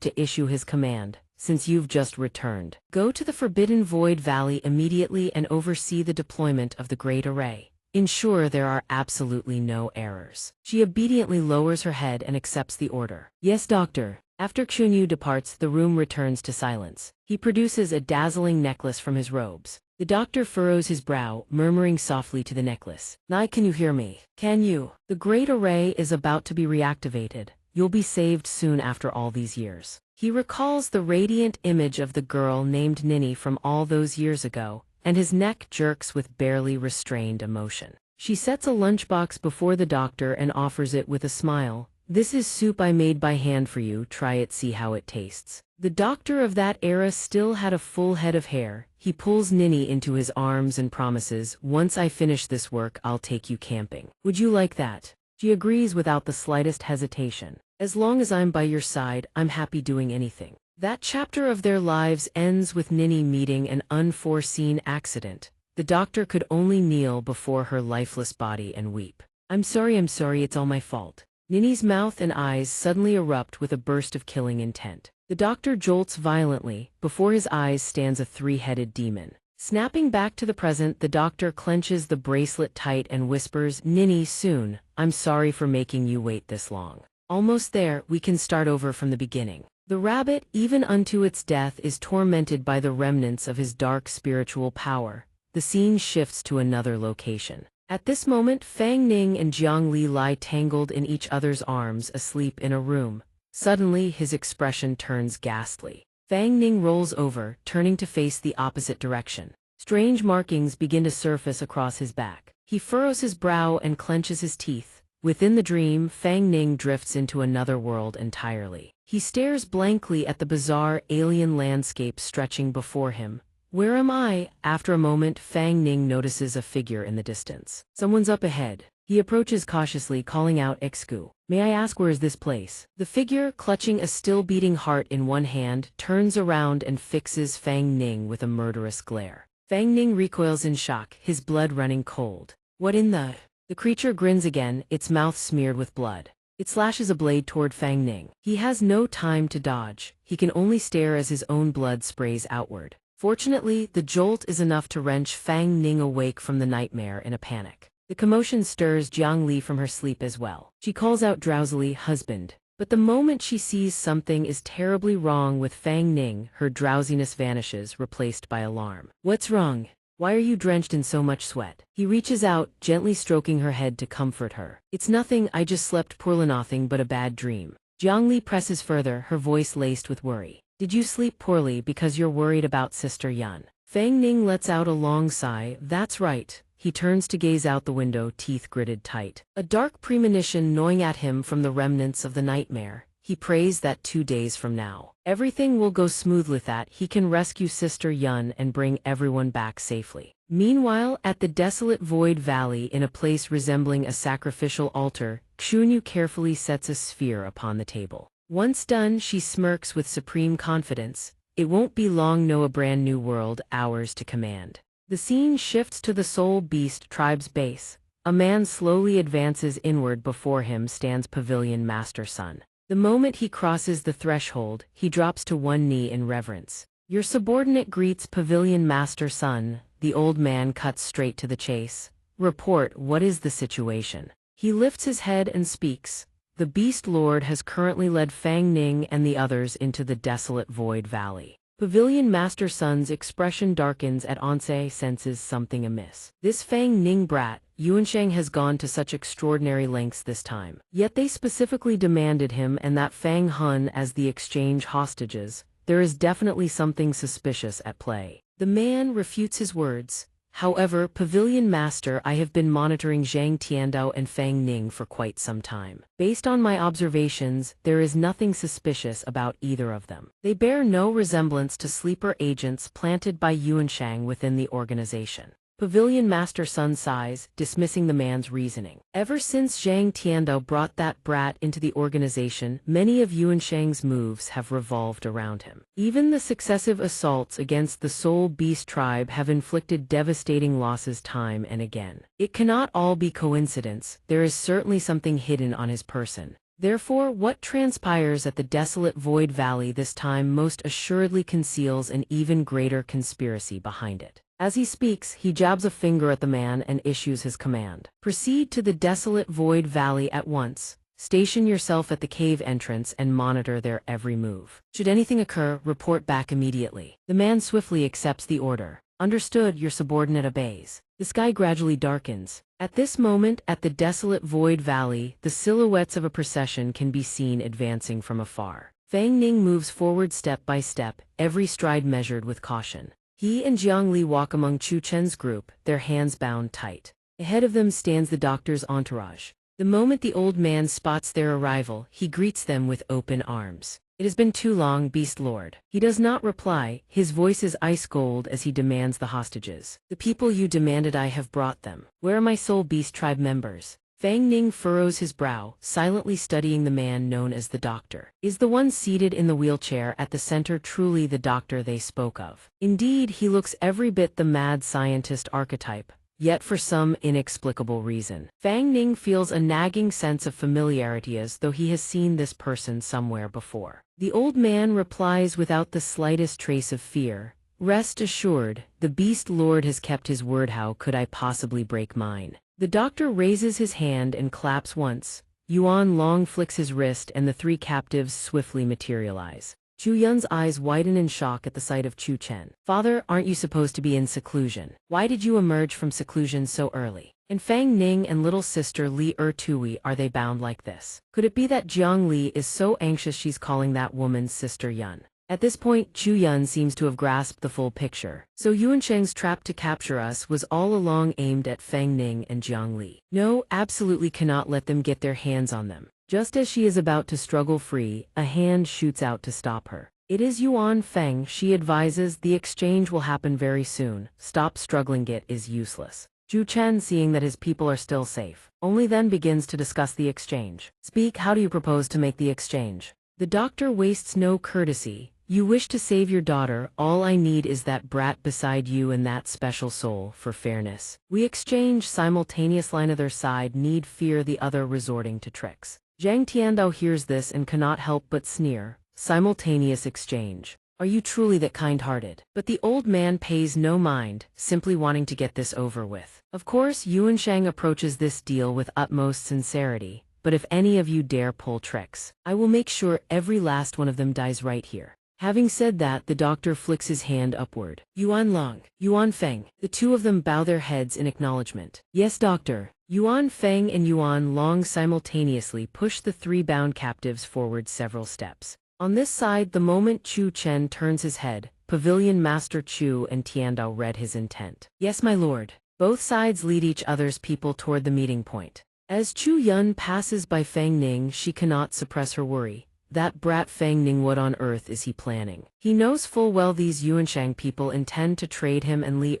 to issue his command. "Since you've just returned, go to the Forbidden Void Valley immediately and oversee the deployment of the Great Array. Ensure there are absolutely no errors." She obediently lowers her head and accepts the order. "Yes, doctor." After Xunyu departs, the room returns to silence. He produces a dazzling necklace from his robes. The doctor furrows his brow, murmuring softly to the necklace. "Nai, can you hear me? Can you? The Great Array is about to be reactivated. You'll be saved soon after all these years." He recalls the radiant image of the girl named Nini from all those years ago, and his neck jerks with barely restrained emotion. She sets a lunchbox before the doctor and offers it with a smile. "This is soup I made by hand for you. Try it, see how it tastes." The doctor of that era still had a full head of hair. He pulls Nini into his arms and promises, "Once I finish this work, I'll take you camping. Would you like that?" She agrees without the slightest hesitation. "As long as I'm by your side, I'm happy doing anything." That chapter of their lives ends with Nini meeting an unforeseen accident. The doctor could only kneel before her lifeless body and weep. I'm sorry, it's all my fault." Nini's mouth and eyes suddenly erupt with a burst of killing intent. The doctor jolts violently. Before his eyes stands a 3-headed demon. Snapping back to the present, the doctor clenches the bracelet tight and whispers, "Nini, soon. I'm sorry for making you wait this long. Almost there, we can start over from the beginning." The rabbit, even unto its death, is tormented by the remnants of his dark spiritual power. The scene shifts to another location. At this moment, Fang Ning and Jiang Li lie tangled in each other's arms, asleep in a room. Suddenly, his expression turns ghastly. Fang Ning rolls over, turning to face the opposite direction. Strange markings begin to surface across his back. He furrows his brow and clenches his teeth. Within the dream, Fang Ning drifts into another world entirely. He stares blankly at the bizarre alien landscape stretching before him. "Where am I?" After a moment, Fang Ning notices a figure in the distance. Someone's up ahead. He approaches cautiously, calling out, "Exku. May I ask, where is this place?" The figure, clutching a still-beating heart in one hand, turns around and fixes Fang Ning with a murderous glare. Fang Ning recoils in shock, his blood running cold. "What in the—" The creature grins again, its mouth smeared with blood. It slashes a blade toward Fang Ning. He has no time to dodge. He can only stare as his own blood sprays outward. Fortunately, the jolt is enough to wrench Fang Ning awake from the nightmare in a panic. The commotion stirs Jiang Li from her sleep as well. She calls out drowsily, "Husband." But the moment she sees something is terribly wrong with Fang Ning, her drowsiness vanishes, replaced by alarm. "What's wrong? Why are you drenched in so much sweat?" He reaches out, gently stroking her head to comfort her. "It's nothing, I just slept poorly, nothing but a bad dream." Jiang Li presses further, her voice laced with worry. "Did you sleep poorly because you're worried about Sister Yun?" Fang Ning lets out a long sigh. "That's right." He turns to gaze out the window, teeth gritted tight. A dark premonition gnawing at him from the remnants of the nightmare. He prays that 2 days from now, everything will go smoothly, that he can rescue Sister Yun and bring everyone back safely. Meanwhile, at the desolate void valley, in a place resembling a sacrificial altar, Xunyu carefully sets a sphere upon the table. Once done, she smirks with supreme confidence. It won't be long, no, a brand new world, ours to command. The scene shifts to the Soul Beast tribe's base. A man slowly advances inward. Before him stands Pavilion Master Sun. The moment he crosses the threshold, he drops to one knee in reverence. "Your subordinate greets Pavilion Master Sun." The old man cuts straight to the chase. "Report, what is the situation?" He lifts his head and speaks. "The Beast Lord has currently led Fang Ning and the others into the desolate void valley." Pavilion Master Sun's expression darkens at once, senses something amiss. This Fang Ning brat, Yuansheng, has gone to such extraordinary lengths this time. Yet they specifically demanded him and that Fang Hun as the exchange hostages. There is definitely something suspicious at play. The man refutes his words. "However, Pavilion Master, I have been monitoring Zhang Tiandao and Fang Ning for quite some time. Based on my observations, there is nothing suspicious about either of them. They bear no resemblance to sleeper agents planted by Yuanshang within the organization." Pavilion Master Sun sighs, dismissing the man's reasoning. Ever since Zhang Tiandao brought that brat into the organization, many of Yuanshang's moves have revolved around him. Even the successive assaults against the Soul Beast tribe have inflicted devastating losses time and again. It cannot all be coincidence. There is certainly something hidden on his person. Therefore, what transpires at the desolate void valley this time most assuredly conceals an even greater conspiracy behind it. As he speaks, he jabs a finger at the man and issues his command. "Proceed to the desolate void valley at once. Station yourself at the cave entrance and monitor their every move. Should anything occur, report back immediately." The man swiftly accepts the order. "Understood," your subordinate obeys. The sky gradually darkens. At this moment, at the desolate void valley, the silhouettes of a procession can be seen advancing from afar. Fang Ning moves forward step by step, every stride measured with caution. He and Jiang Li walk among Chu Chen's group, their hands bound tight. Ahead of them stands the doctor's entourage. The moment the old man spots their arrival, he greets them with open arms. "It has been too long, Beast Lord." He does not reply, his voice is ice cold as he demands the hostages. "The people you demanded, I have brought them. Where are my Soul Beast tribe members?" Fang Ning furrows his brow, silently studying the man known as the doctor. Is the one seated in the wheelchair at the center truly the doctor they spoke of? Indeed, he looks every bit the mad scientist archetype. Yet for some inexplicable reason, Fang Ning feels a nagging sense of familiarity, as though he has seen this person somewhere before. The old man replies without the slightest trace of fear. "Rest assured, the Beast Lord has kept his word. How could I possibly break mine?" The doctor raises his hand and claps once. Yuan Long flicks his wrist and the three captives swiftly materialize. Chu Yun's eyes widen in shock at the sight of Chu Chen. "Father, aren't you supposed to be in seclusion? Why did you emerge from seclusion so early? And Fang Ning and little sister Li Tui, are they bound like this? Could it be that Jiang Li is so anxious she's calling that woman's Sister Yun?" At this point, Chu Yun seems to have grasped the full picture. "So Yuansheng's trap to capture us was all along aimed at Fang Ning and Jiang Li. No, absolutely cannot let them get their hands on them." Just as she is about to struggle free, a hand shoots out to stop her. It is Yuan Feng. She advises, "The exchange will happen very soon. Stop struggling, it is useless." Zhu Chen, seeing that his people are still safe, only then begins to discuss the exchange. "Speak, how do you propose to make the exchange?" The doctor wastes no courtesy. "You wish to save your daughter, all I need is that brat beside you and that special soul, for fairness. We exchange simultaneously, neither side need fear the other resorting to tricks." Zhang Tiandao hears this and cannot help but sneer. Simultaneous exchange. Are you truly that kind-hearted? But the old man pays no mind, simply wanting to get this over with. Of course, Yuanshang approaches this deal with utmost sincerity, but if any of you dare pull tricks, I will make sure every last one of them dies right here. Having said that, the doctor flicks his hand upward. Yuan Long, Yuan Feng, the two of them bow their heads in acknowledgement. Yes, doctor. Yuan Feng and Yuan Long simultaneously push the three bound captives forward several steps. On this side, the moment Chu Chen turns his head, Pavilion Master Chu and Tiandao read his intent. Yes, my lord. Both sides lead each other's people toward the meeting point. As Chu Yun passes by Fang Ning, she cannot suppress her worry. That brat Fang Ning, what on earth is he planning? He knows full well these Yuanshang people intend to trade him and Li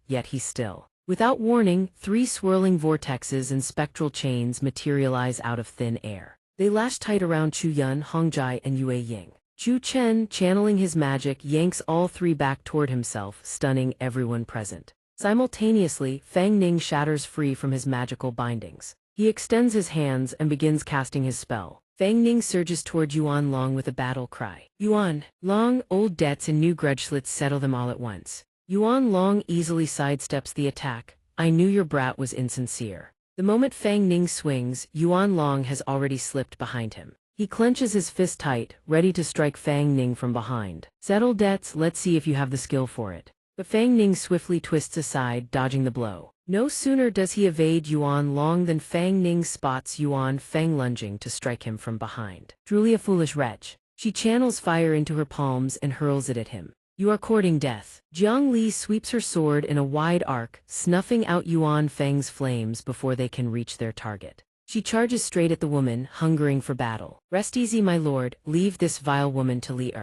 yet he still. Without warning, three swirling vortexes and spectral chains materialize out of thin air. They lash tight around Chu Yun, Hongjai, and Yue Ying. Chu Chen, channeling his magic, yanks all three back toward himself, stunning everyone present. Simultaneously, Fang Ning shatters free from his magical bindings. He extends his hands and begins casting his spell. Fang Ning surges toward Yuan Long with a battle cry. Yuan Long, old debts and new grudgelets, settle them all at once. Yuan Long easily sidesteps the attack. I knew your brat was insincere. The moment Fang Ning swings, Yuan Long has already slipped behind him. He clenches his fist tight, ready to strike Fang Ning from behind. Settle debts, let's see if you have the skill for it. But Fang Ning swiftly twists aside, dodging the blow. No sooner does he evade Yuan Long than Fang Ning spots Yuan Feng lunging to strike him from behind. Truly a foolish wretch. She channels fire into her palms and hurls it at him. You are courting death. Jiang Li sweeps her sword in a wide arc, snuffing out Yuan Feng's flames before they can reach their target. She charges straight at the woman, hungering for battle. Rest easy, my lord, leave this vile woman to Li.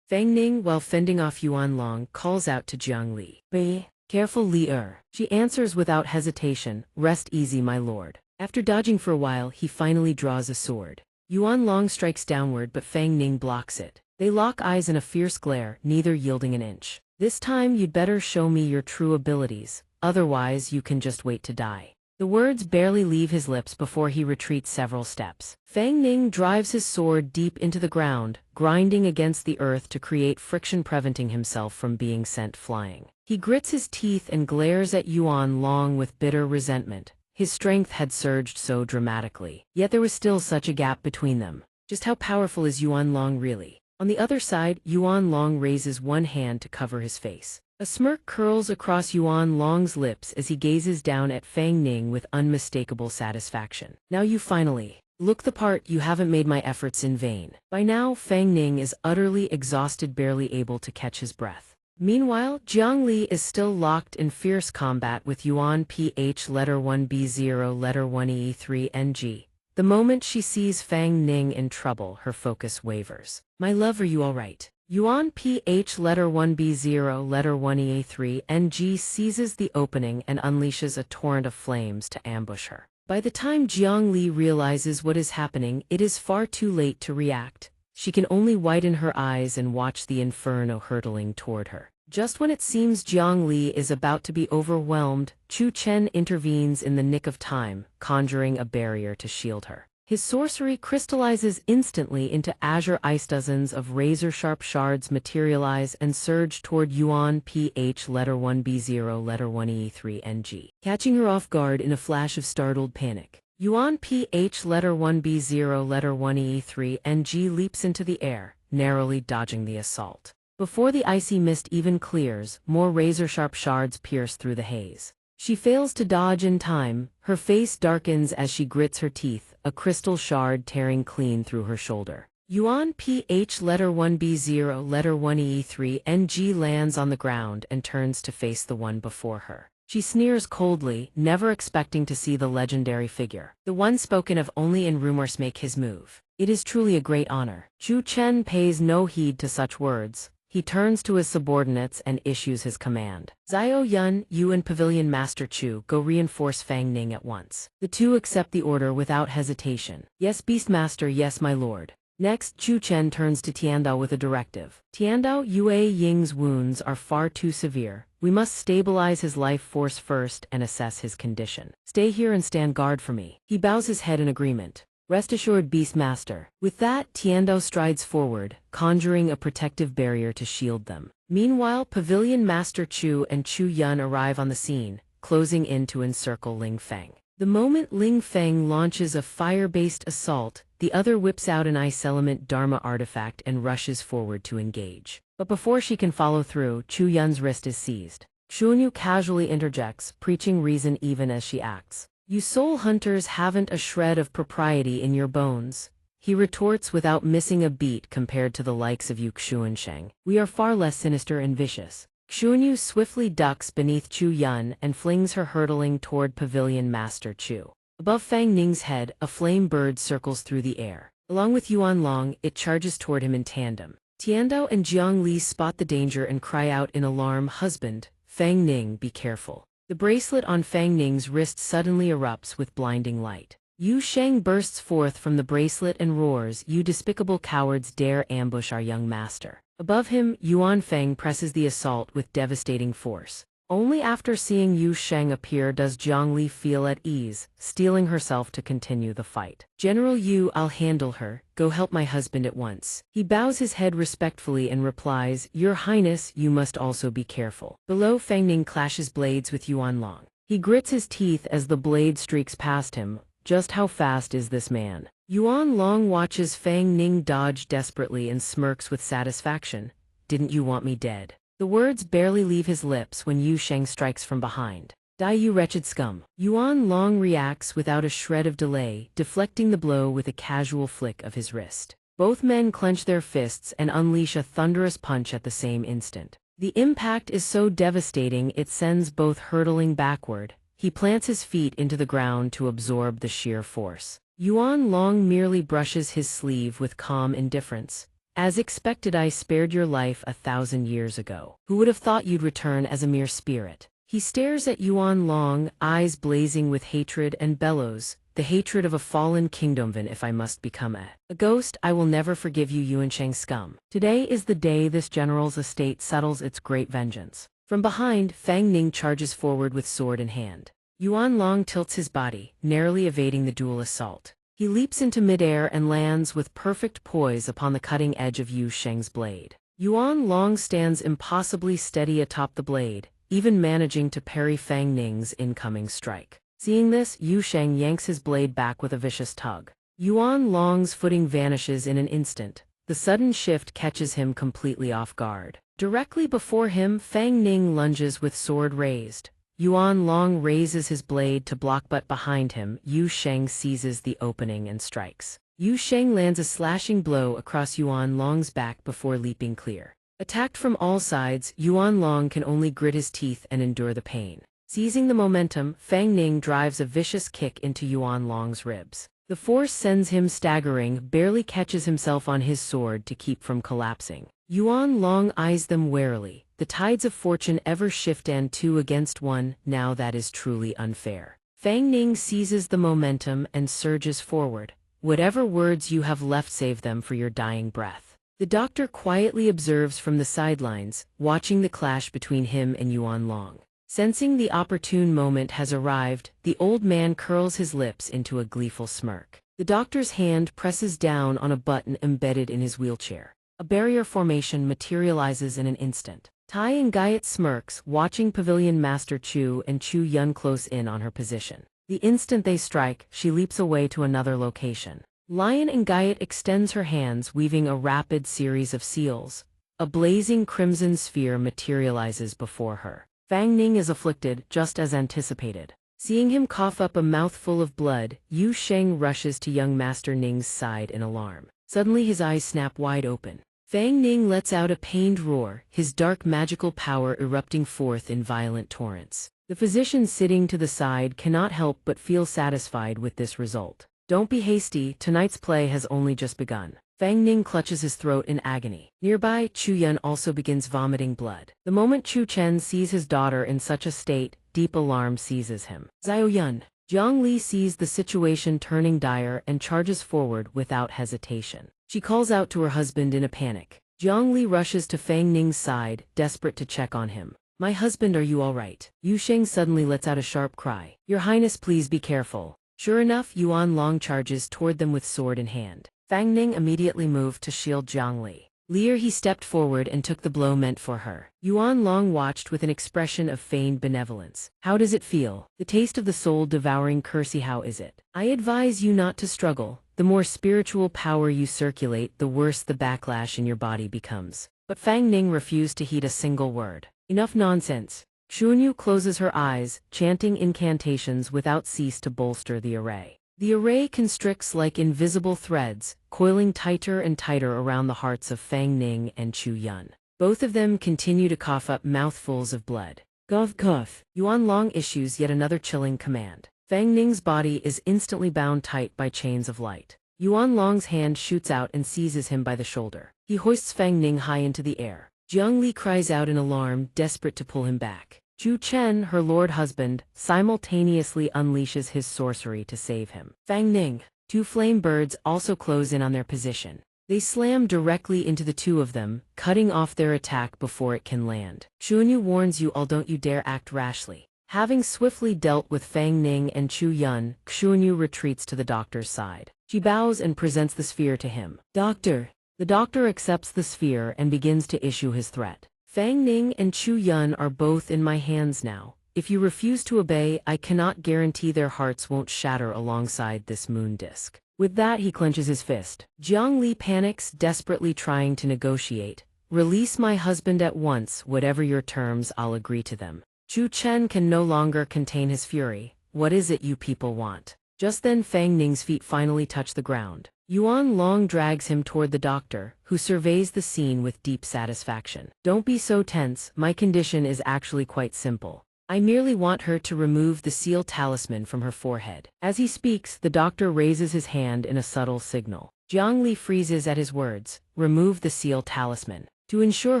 Fang Ning, while fending off Yuan Long, calls out to Jiang Li. Be careful, Li. She answers without hesitation, rest easy, my lord. After dodging for a while, he finally draws a sword. Yuan Long strikes downward, but Fang Ning blocks it. They lock eyes in a fierce glare, neither yielding an inch. This time you'd better show me your true abilities, otherwise you can just wait to die. The words barely leave his lips before he retreats several steps. Fang Ning drives his sword deep into the ground, grinding against the earth to create friction, preventing himself from being sent flying. He grits his teeth and glares at Yuan Long with bitter resentment. His strength had surged so dramatically, yet there was still such a gap between them. Just how powerful is Yuan Long really? On the other side, Yuan Long raises one hand to cover his face. A smirk curls across Yuan Long's lips as he gazes down at Fang Ning with unmistakable satisfaction. Now you finally look the part. You haven't made my efforts in vain. By now, Fang Ning is utterly exhausted, barely able to catch his breath. Meanwhile, Jiang Li is still locked in fierce combat with Yuan Ph letter 1B0 letter 1E3 NG. The moment she sees Fang Ning in trouble, her focus wavers. My love, are you all right? Yuan Ph letter 1B0 letter 1EA3 NG seizes the opening and unleashes a torrent of flames to ambush her. By the time Jiang Li realizes what is happening, it is far too late to react. She can only widen her eyes and watch the inferno hurtling toward her. Just when it seems Jiang Li is about to be overwhelmed, Chu Chen intervenes in the nick of time, conjuring a barrier to shield her. His sorcery crystallizes instantly into azure ice. Dozens of razor-sharp shards materialize and surge toward Yuan Ph letter 1B0 letter 1E3 NG, catching her off guard in a flash of startled panic. Yuan Ph letter 1B0 letter 1E3 NG leaps into the air, narrowly dodging the assault. Before the icy mist even clears, more razor-sharp shards pierce through the haze. She fails to dodge in time, her face darkens as she grits her teeth, a crystal shard tearing clean through her shoulder. Yuan Ph letter 1B0 letter 1E3 NG lands on the ground and turns to face the one before her. She sneers coldly, never expecting to see the legendary figure. The one spoken of only in rumors make his move. It is truly a great honor. Chu Chen pays no heed to such words. He turns to his subordinates and issues his command. Zhao Yun, you and Pavilion Master Chu go reinforce Fang Ning at once. The two accept the order without hesitation. Yes, Beastmaster, yes, my lord. Next, Chu Chen turns to Tiandao with a directive. Tiandao, Yue Ying's wounds are far too severe. We must stabilize his life force first and assess his condition. Stay here and stand guard for me. He bows his head in agreement. Rest assured, Beastmaster. With that, Tiandao strides forward, conjuring a protective barrier to shield them. Meanwhile, Pavilion Master Chu and Chu Yun arrive on the scene, closing in to encircle Ling Feng. The moment Ling Feng launches a fire-based assault, the other whips out an ice element Dharma artifact and rushes forward to engage. But before she can follow through, Chu Yun's wrist is seized. Xuanyu casually interjects, preaching reason even as she acts. You soul hunters haven't a shred of propriety in your bones. He retorts without missing a beat compared to the likes of you Xuansheng. We are far less sinister and vicious. Xuanyu swiftly ducks beneath Chu Yun and flings her hurtling toward Pavilion Master Chu. Above Fang Ning's head, a flame bird circles through the air. Along with Yuan Long, it charges toward him in tandem. Tiandao and Jiang Li spot the danger and cry out in alarm, "Husband, Fang Ning, be careful." The bracelet on Fang Ning's wrist suddenly erupts with blinding light. Yu Sheng bursts forth from the bracelet and roars, "You despicable cowards dare ambush our young master." Above him, Yuan Feng presses the assault with devastating force. Only after seeing Yu Sheng appear does Jiang Li feel at ease, steeling herself to continue the fight. "General Yu, I'll handle her. Go help my husband at once." He bows his head respectfully and replies, "Your Highness, you must also be careful." Below, Fang Ning clashes blades with Yuan Long. He grits his teeth as the blade streaks past him. Just how fast is this man? Yuan Long watches Fang Ning dodge desperately and smirks with satisfaction. "Didn't you want me dead?" The words barely leave his lips when Yu Sheng strikes from behind. "Die, you wretched scum." Yuan Long reacts without a shred of delay, deflecting the blow with a casual flick of his wrist. Both men clench their fists and unleash a thunderous punch at the same instant. The impact is so devastating it sends both hurtling backward. He plants his feet into the ground to absorb the sheer force. Yuan Long merely brushes his sleeve with calm indifference. "As expected, I spared your life 1,000 years ago. Who would have thought you'd return as a mere spirit?" He stares at Yuan Long, eyes blazing with hatred, and bellows, "The hatred of a fallen kingdomvan if I must become a ghost. I will never forgive you, Yuansheng scum." Today is the day this general's estate settles its great vengeance. From behind, Fang Ning charges forward with sword in hand. Yuan Long tilts his body, narrowly evading the dual assault. He leaps into midair and lands with perfect poise upon the cutting edge of Yu Sheng's blade. Yuan Long stands impossibly steady atop the blade, even managing to parry Fang Ning's incoming strike. Seeing this, Yu Sheng yanks his blade back with a vicious tug. Yuan Long's footing vanishes in an instant. The sudden shift catches him completely off guard. Directly before him, Fang Ning lunges with sword raised. Yuan Long raises his blade to block, but behind him, Yu Sheng seizes the opening and strikes. Yu Sheng lands a slashing blow across Yuan Long's back before leaping clear. Attacked from all sides, Yuan Long can only grit his teeth and endure the pain. Seizing the momentum, Fang Ning drives a vicious kick into Yuan Long's ribs. The force sends him staggering, barely catches himself on his sword to keep from collapsing. Yuan Long eyes them warily. The tides of fortune ever shift, and 2 against 1, now that is truly unfair. Fang Ning seizes the momentum and surges forward. "Whatever words you have left, save them for your dying breath." The doctor quietly observes from the sidelines, watching the clash between him and Yuan Long. Sensing the opportune moment has arrived, the old man curls his lips into a gleeful smirk. The doctor's hand presses down on a button embedded in his wheelchair. A barrier formation materializes in an instant. Tai and Guyot smirks, watching Pavilion Master Chu and Chu Yun close in on her position. The instant they strike, she leaps away to another location. Lion and Guyot extends her hands, weaving a rapid series of seals. A blazing crimson sphere materializes before her. Fang Ning is afflicted, just as anticipated. Seeing him cough up a mouthful of blood, Yu Sheng rushes to young Master Ning's side in alarm. Suddenly his eyes snap wide open. Fang Ning lets out a pained roar, his dark magical power erupting forth in violent torrents. The physician sitting to the side cannot help but feel satisfied with this result. "Don't be hasty, tonight's play has only just begun." Fang Ning clutches his throat in agony. Nearby, Chu Yun also begins vomiting blood. The moment Chu Chen sees his daughter in such a state, deep alarm seizes him. "Xiao Yun!" Jiang Li sees the situation turning dire and charges forward without hesitation. She calls out to her husband in a panic. Jiang Li rushes to Fang Ning's side, desperate to check on him. "My husband, are you all right?" Yu Sheng suddenly lets out a sharp cry. "Your Highness, please be careful." Sure enough, Yuan Long charges toward them with sword in hand. Fang Ning immediately moved to shield Zhang Li. Leer he stepped forward and took the blow meant for her. Yuan Long watched with an expression of feigned benevolence. How does it feel? The taste of the soul-devouring curse. How is it? I advise you not to struggle. The more spiritual power you circulate, the worse the backlash in your body becomes. But Fang Ning refused to heed a single word. Enough nonsense. Xunyu closes her eyes, chanting incantations without cease to bolster the array. The array constricts like invisible threads, coiling tighter and tighter around the hearts of Fang Ning and Chu Yun. Both of them continue to cough up mouthfuls of blood. Cough, cough. Yuan Long issues yet another chilling command. Fang Ning's body is instantly bound tight by chains of light. Yuan Long's hand shoots out and seizes him by the shoulder. He hoists Fang Ning high into the air. Jiang Li cries out in alarm, desperate to pull him back. Zhu Chen, her lord husband, simultaneously unleashes his sorcery to save him. Fang Ning. Two flame birds also close in on their position. They slam directly into the two of them, cutting off their attack before it can land. Xunyu warns you all, don't you dare act rashly. Having swiftly dealt with Fang Ning and Chu Yun, Xunyu retreats to the doctor's side. She bows and presents the sphere to him. Doctor. The doctor accepts the sphere and begins to issue his threat. Fang Ning and Chu Yun are both in my hands now. If you refuse to obey, I cannot guarantee their hearts won't shatter alongside this moon disk. With that, he clenches his fist. Jiang Li panics, desperately trying to negotiate. Release my husband at once, whatever your terms, I'll agree to them. Zhu Chen can no longer contain his fury. What is it you people want? Just then Fang Ning's feet finally touch the ground. Yuan Long drags him toward the doctor, who surveys the scene with deep satisfaction. Don't be so tense, my condition is actually quite simple. I merely want her to remove the seal talisman from her forehead. As he speaks, the doctor raises his hand in a subtle signal. Jiang Li freezes at his words, remove the seal talisman. To ensure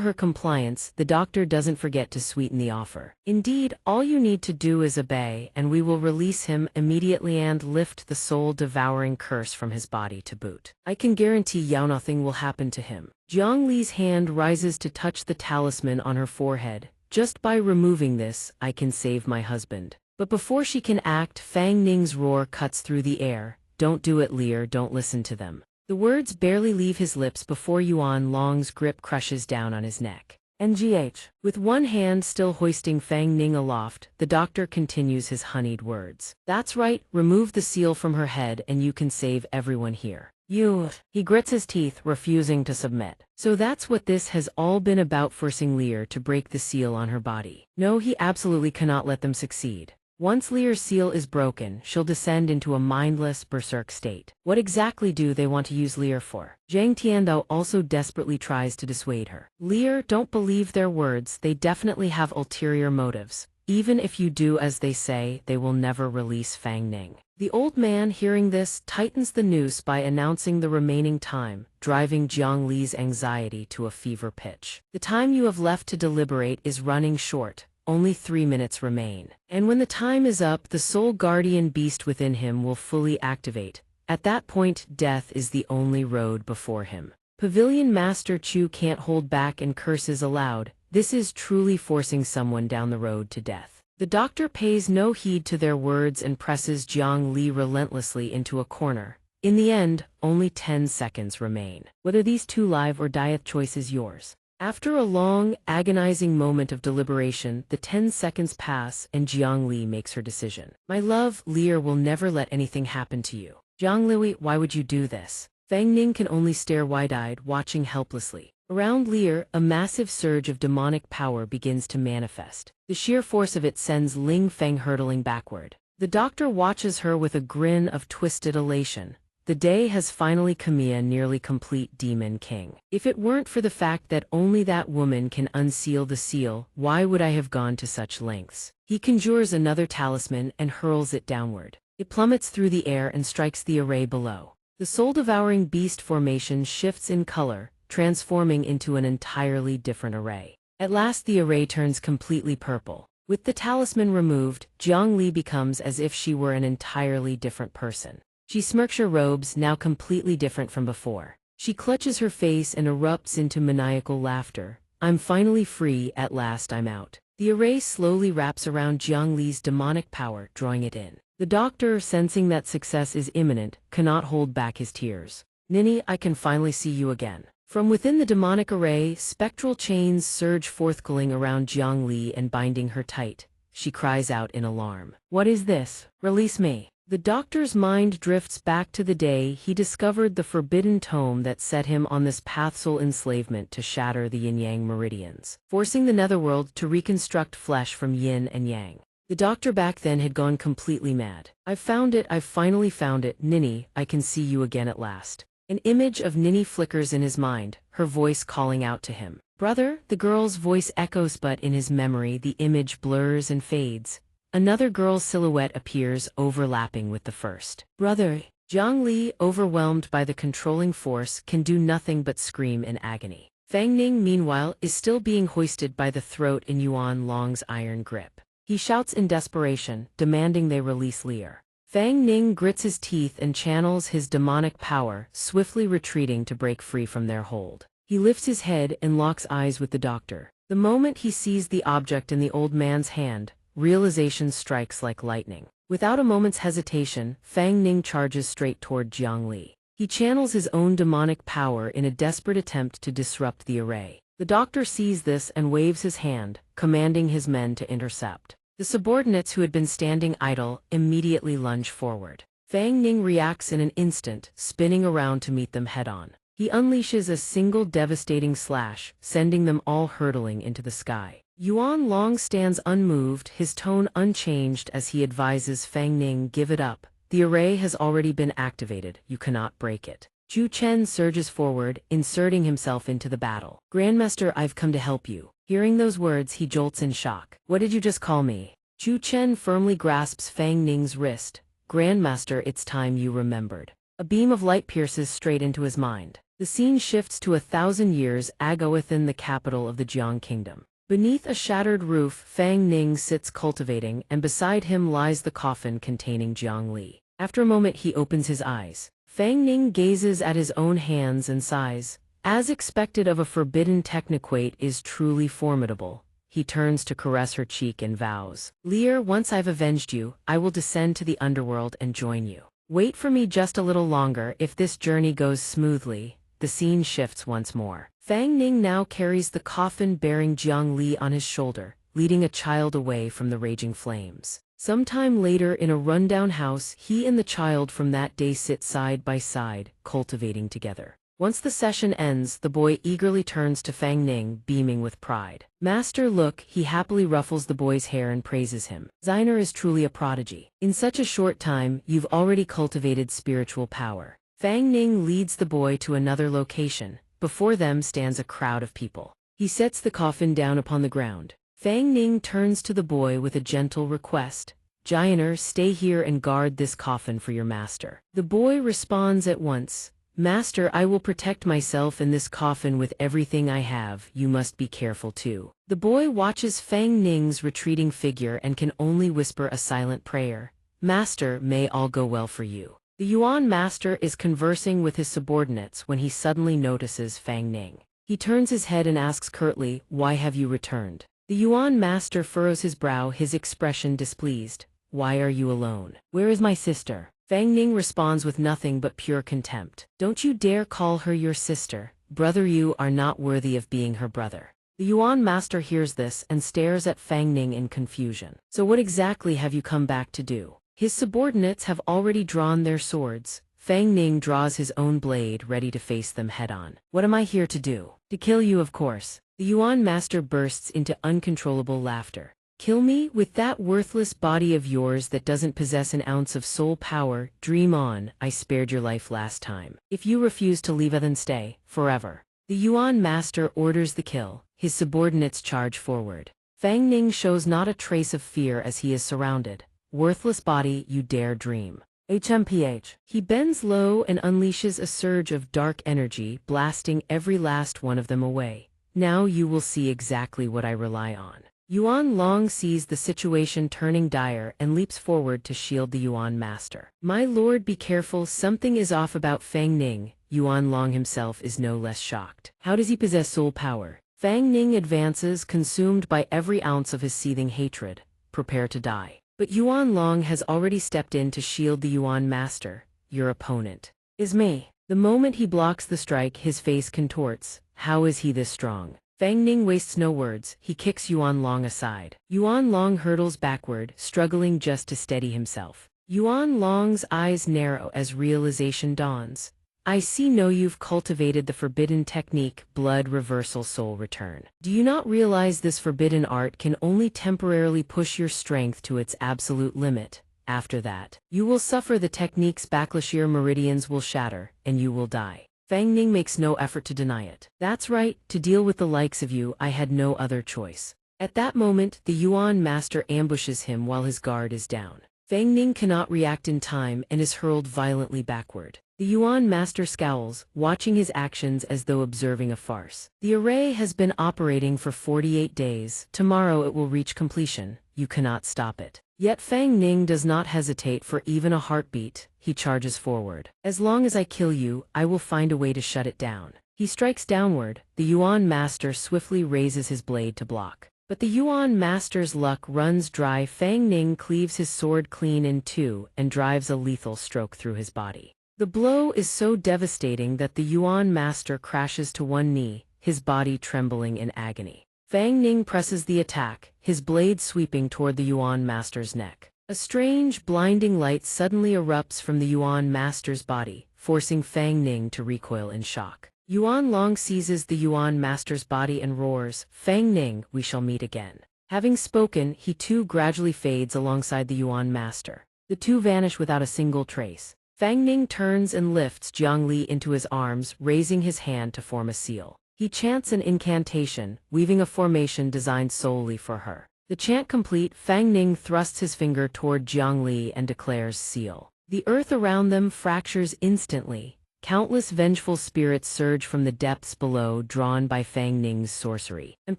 her compliance, the doctor doesn't forget to sweeten the offer. Indeed, all you need to do is obey, and we will release him immediately and lift the soul-devouring curse from his body to boot. I can guarantee nothing will happen to him. Jiang Li's hand rises to touch the talisman on her forehead. Just by removing this, I can save my husband. But before she can act, Fang Ning's roar cuts through the air. Don't do it, Leer, don't listen to them. The words barely leave his lips before Yuan Long's grip crushes down on his neck. NGH. With one hand still hoisting Fang Ning aloft, the doctor continues his honeyed words. That's right, remove the seal from her head and you can save everyone here. You. He grits his teeth, refusing to submit. So that's what this has all been about, forcing Leer to break the seal on her body. No, he absolutely cannot let them succeed. Once Leer's seal is broken, she'll descend into a mindless, berserk state. What exactly do they want to use Leer for? Zhang Tiandao also desperately tries to dissuade her. Leer, don't believe their words, they definitely have ulterior motives. Even if you do as they say, they will never release Fang Ning. The old man, hearing this, tightens the noose by announcing the remaining time, driving Jiang Li's anxiety to a fever pitch. The time you have left to deliberate is running short. Only 3 minutes remain. And when the time is up, the soul guardian beast within him will fully activate. At that point, death is the only road before him. Pavilion Master Chu can't hold back and curses aloud. This is truly forcing someone down the road to death. The doctor pays no heed to their words and presses Jiang Li relentlessly into a corner. In the end, only 10 seconds remain. Whether these two live or die, the choice is yours. After a long, agonizing moment of deliberation, the 10 seconds pass and Jiang Li makes her decision. My love, Leer will never let anything happen to you. Jiang Li, why would you do this? Fang Ning can only stare wide-eyed, watching helplessly. Around Leer, a massive surge of demonic power begins to manifest. The sheer force of it sends Ling Feng hurtling backward. The doctor watches her with a grin of twisted elation. The day has finally come, nearly complete Demon King. If it weren't for the fact that only that woman can unseal the seal, why would I have gone to such lengths? He conjures another talisman and hurls it downward. It plummets through the air and strikes the array below. The soul-devouring beast formation shifts in color, transforming into an entirely different array. At last the array turns completely purple. With the talisman removed, Jiang Li becomes as if she were an entirely different person. She smirks her robes, now completely different from before. She clutches her face and erupts into maniacal laughter. I'm finally free, at last I'm out. The array slowly wraps around Jiang Li's demonic power, drawing it in. The doctor, sensing that success is imminent, cannot hold back his tears. Ninny, I can finally see you again. From within the demonic array, spectral chains surge forth, calling around Jiang Li and binding her tight. She cries out in alarm. What is this? Release me. The doctor's mind drifts back to the day he discovered the forbidden tome that set him on this pathful enslavement to shatter the yin-yang meridians, forcing the netherworld to reconstruct flesh from yin and yang. The doctor back then had gone completely mad. I've found it, I've finally found it, Ninny, I can see you again at last. An image of Ninny flickers in his mind, her voice calling out to him. Brother, the girl's voice echoes, but in his memory the image blurs and fades. Another girl's silhouette appears, overlapping with the first. Brother. Jiang Li, overwhelmed by the controlling force, can do nothing but scream in agony. Fang Ning, meanwhile, is still being hoisted by the throat in Yuan Long's iron grip. He shouts in desperation, demanding they release Lear. Fang Ning grits his teeth and channels his demonic power, swiftly retreating to break free from their hold. He lifts his head and locks eyes with the doctor. The moment he sees the object in the old man's hand, realization strikes like lightning. Without a moment's hesitation, Fang Ning charges straight toward Jiang Li. He channels his own demonic power in a desperate attempt to disrupt the array. The doctor sees this and waves his hand, commanding his men to intercept. The subordinates who had been standing idle immediately lunge forward. Fang Ning reacts in an instant, spinning around to meet them head-on. He unleashes a single devastating slash, sending them all hurtling into the sky. Yuan Long stands unmoved, his tone unchanged as he advises Fang Ning, give it up. The array has already been activated, you cannot break it. Zhu Chen surges forward, inserting himself into the battle. Grandmaster, I've come to help you. Hearing those words, he jolts in shock. What did you just call me? Zhu Chen firmly grasps Fang Ning's wrist. Grandmaster, it's time you remembered. A beam of light pierces straight into his mind. The scene shifts to 1,000 years ago within the capital of the Jiang Kingdom. Beneath a shattered roof, Fang Ning sits cultivating, and beside him lies the coffin containing Jiang Li. After a moment, he opens his eyes. Fang Ning gazes at his own hands and sighs. As expected of a forbidden technoquate is truly formidable. He turns to caress her cheek and vows. Lear, once I've avenged you, I will descend to the underworld and join you. Wait for me just a little longer. If this journey goes smoothly. The scene shifts once more. Fang Ning now carries the coffin bearing Jiang Li on his shoulder, leading a child away from the raging flames. Sometime later in a rundown house, he and the child from that day sit side by side, cultivating together. Once the session ends, the boy eagerly turns to Fang Ning, beaming with pride. Master, look, he happily ruffles the boy's hair and praises him. Zainer is truly a prodigy. In such a short time, you've already cultivated spiritual power. Fang Ning leads the boy to another location. Before them stands a crowd of people. He sets the coffin down upon the ground. Fang Ning turns to the boy with a gentle request. Zainer, stay here and guard this coffin for your master. The boy responds at once. Master, I will protect myself in this coffin with everything I have. You must be careful too. The boy watches Fang Ning's retreating figure and can only whisper a silent prayer. Master, may all go well for you. The Yuan master is conversing with his subordinates when he suddenly notices Fang Ning. He turns his head and asks curtly, why have you returned? The Yuan master furrows his brow, his expression displeased. Why are you alone? Where is my sister? Fang Ning responds with nothing but pure contempt. Don't you dare call her your sister. Brother, you are not worthy of being her brother. The Yuan master hears this and stares at Fang Ning in confusion. So what exactly have you come back to do? His subordinates have already drawn their swords. Fang Ning draws his own blade, ready to face them head-on. What am I here to do? To kill you, of course. The Yuan master bursts into uncontrollable laughter. Kill me? With that worthless body of yours that doesn't possess an ounce of soul power? Dream on, I spared your life last time. If you refuse to leave, then stay, forever. The Yuan master orders the kill. His subordinates charge forward. Fang Ning shows not a trace of fear as he is surrounded. Worthless body, you dare dream. HMPH. He bends low and unleashes a surge of dark energy, blasting every last one of them away. Now you will see exactly what I rely on. Yuan Long sees the situation turning dire and leaps forward to shield the Yuan master. My lord, be careful, something is off about Fang Ning. Yuan Long himself is no less shocked. How does he possess soul power? Fang Ning advances, consumed by every ounce of his seething hatred. Prepare to die. But Yuan Long has already stepped in to shield the Yuan master. Your opponent is me. The moment he blocks the strike, his face contorts. How is he this strong? Fang Ning wastes no words. He kicks Yuan Long aside. Yuan Long hurtles backward, struggling just to steady himself. Yuan Long's eyes narrow as realization dawns. I see no, you've cultivated the forbidden technique, blood reversal soul return. Do you not realize this forbidden art can only temporarily push your strength to its absolute limit? After that, you will suffer, the technique's backlash, your meridians will shatter, and you will die. Fang Ning makes no effort to deny it. That's right, to deal with the likes of you, I had no other choice. At that moment, the Yuan master ambushes him while his guard is down. Fang Ning cannot react in time and is hurled violently backward. The Yuan master scowls, watching his actions as though observing a farce. The array has been operating for 48 days. Tomorrow it will reach completion. You cannot stop it. Yet Fang Ning does not hesitate for even a heartbeat. He charges forward. As long as I kill you, I will find a way to shut it down. He strikes downward. The Yuan master swiftly raises his blade to block. But the Yuan master's luck runs dry. Fang Ning cleaves his sword clean in two and drives a lethal stroke through his body. The blow is so devastating that the Yuan master crashes to one knee, his body trembling in agony. Fang Ning presses the attack, his blade sweeping toward the Yuan master's neck. A strange, blinding light suddenly erupts from the Yuan master's body, forcing Fang Ning to recoil in shock. Yuan Long seizes the Yuan master's body and roars, "Fang Ning, we shall meet again." Having spoken, he too gradually fades alongside the Yuan master. The two vanish without a single trace. Fang Ning turns and lifts Jiang Li into his arms, raising his hand to form a seal. He chants an incantation, weaving a formation designed solely for her. The chant complete, Fang Ning thrusts his finger toward Jiang Li and declares seal. The earth around them fractures instantly. Countless vengeful spirits surge from the depths below, drawn by Fang Ning's sorcery, and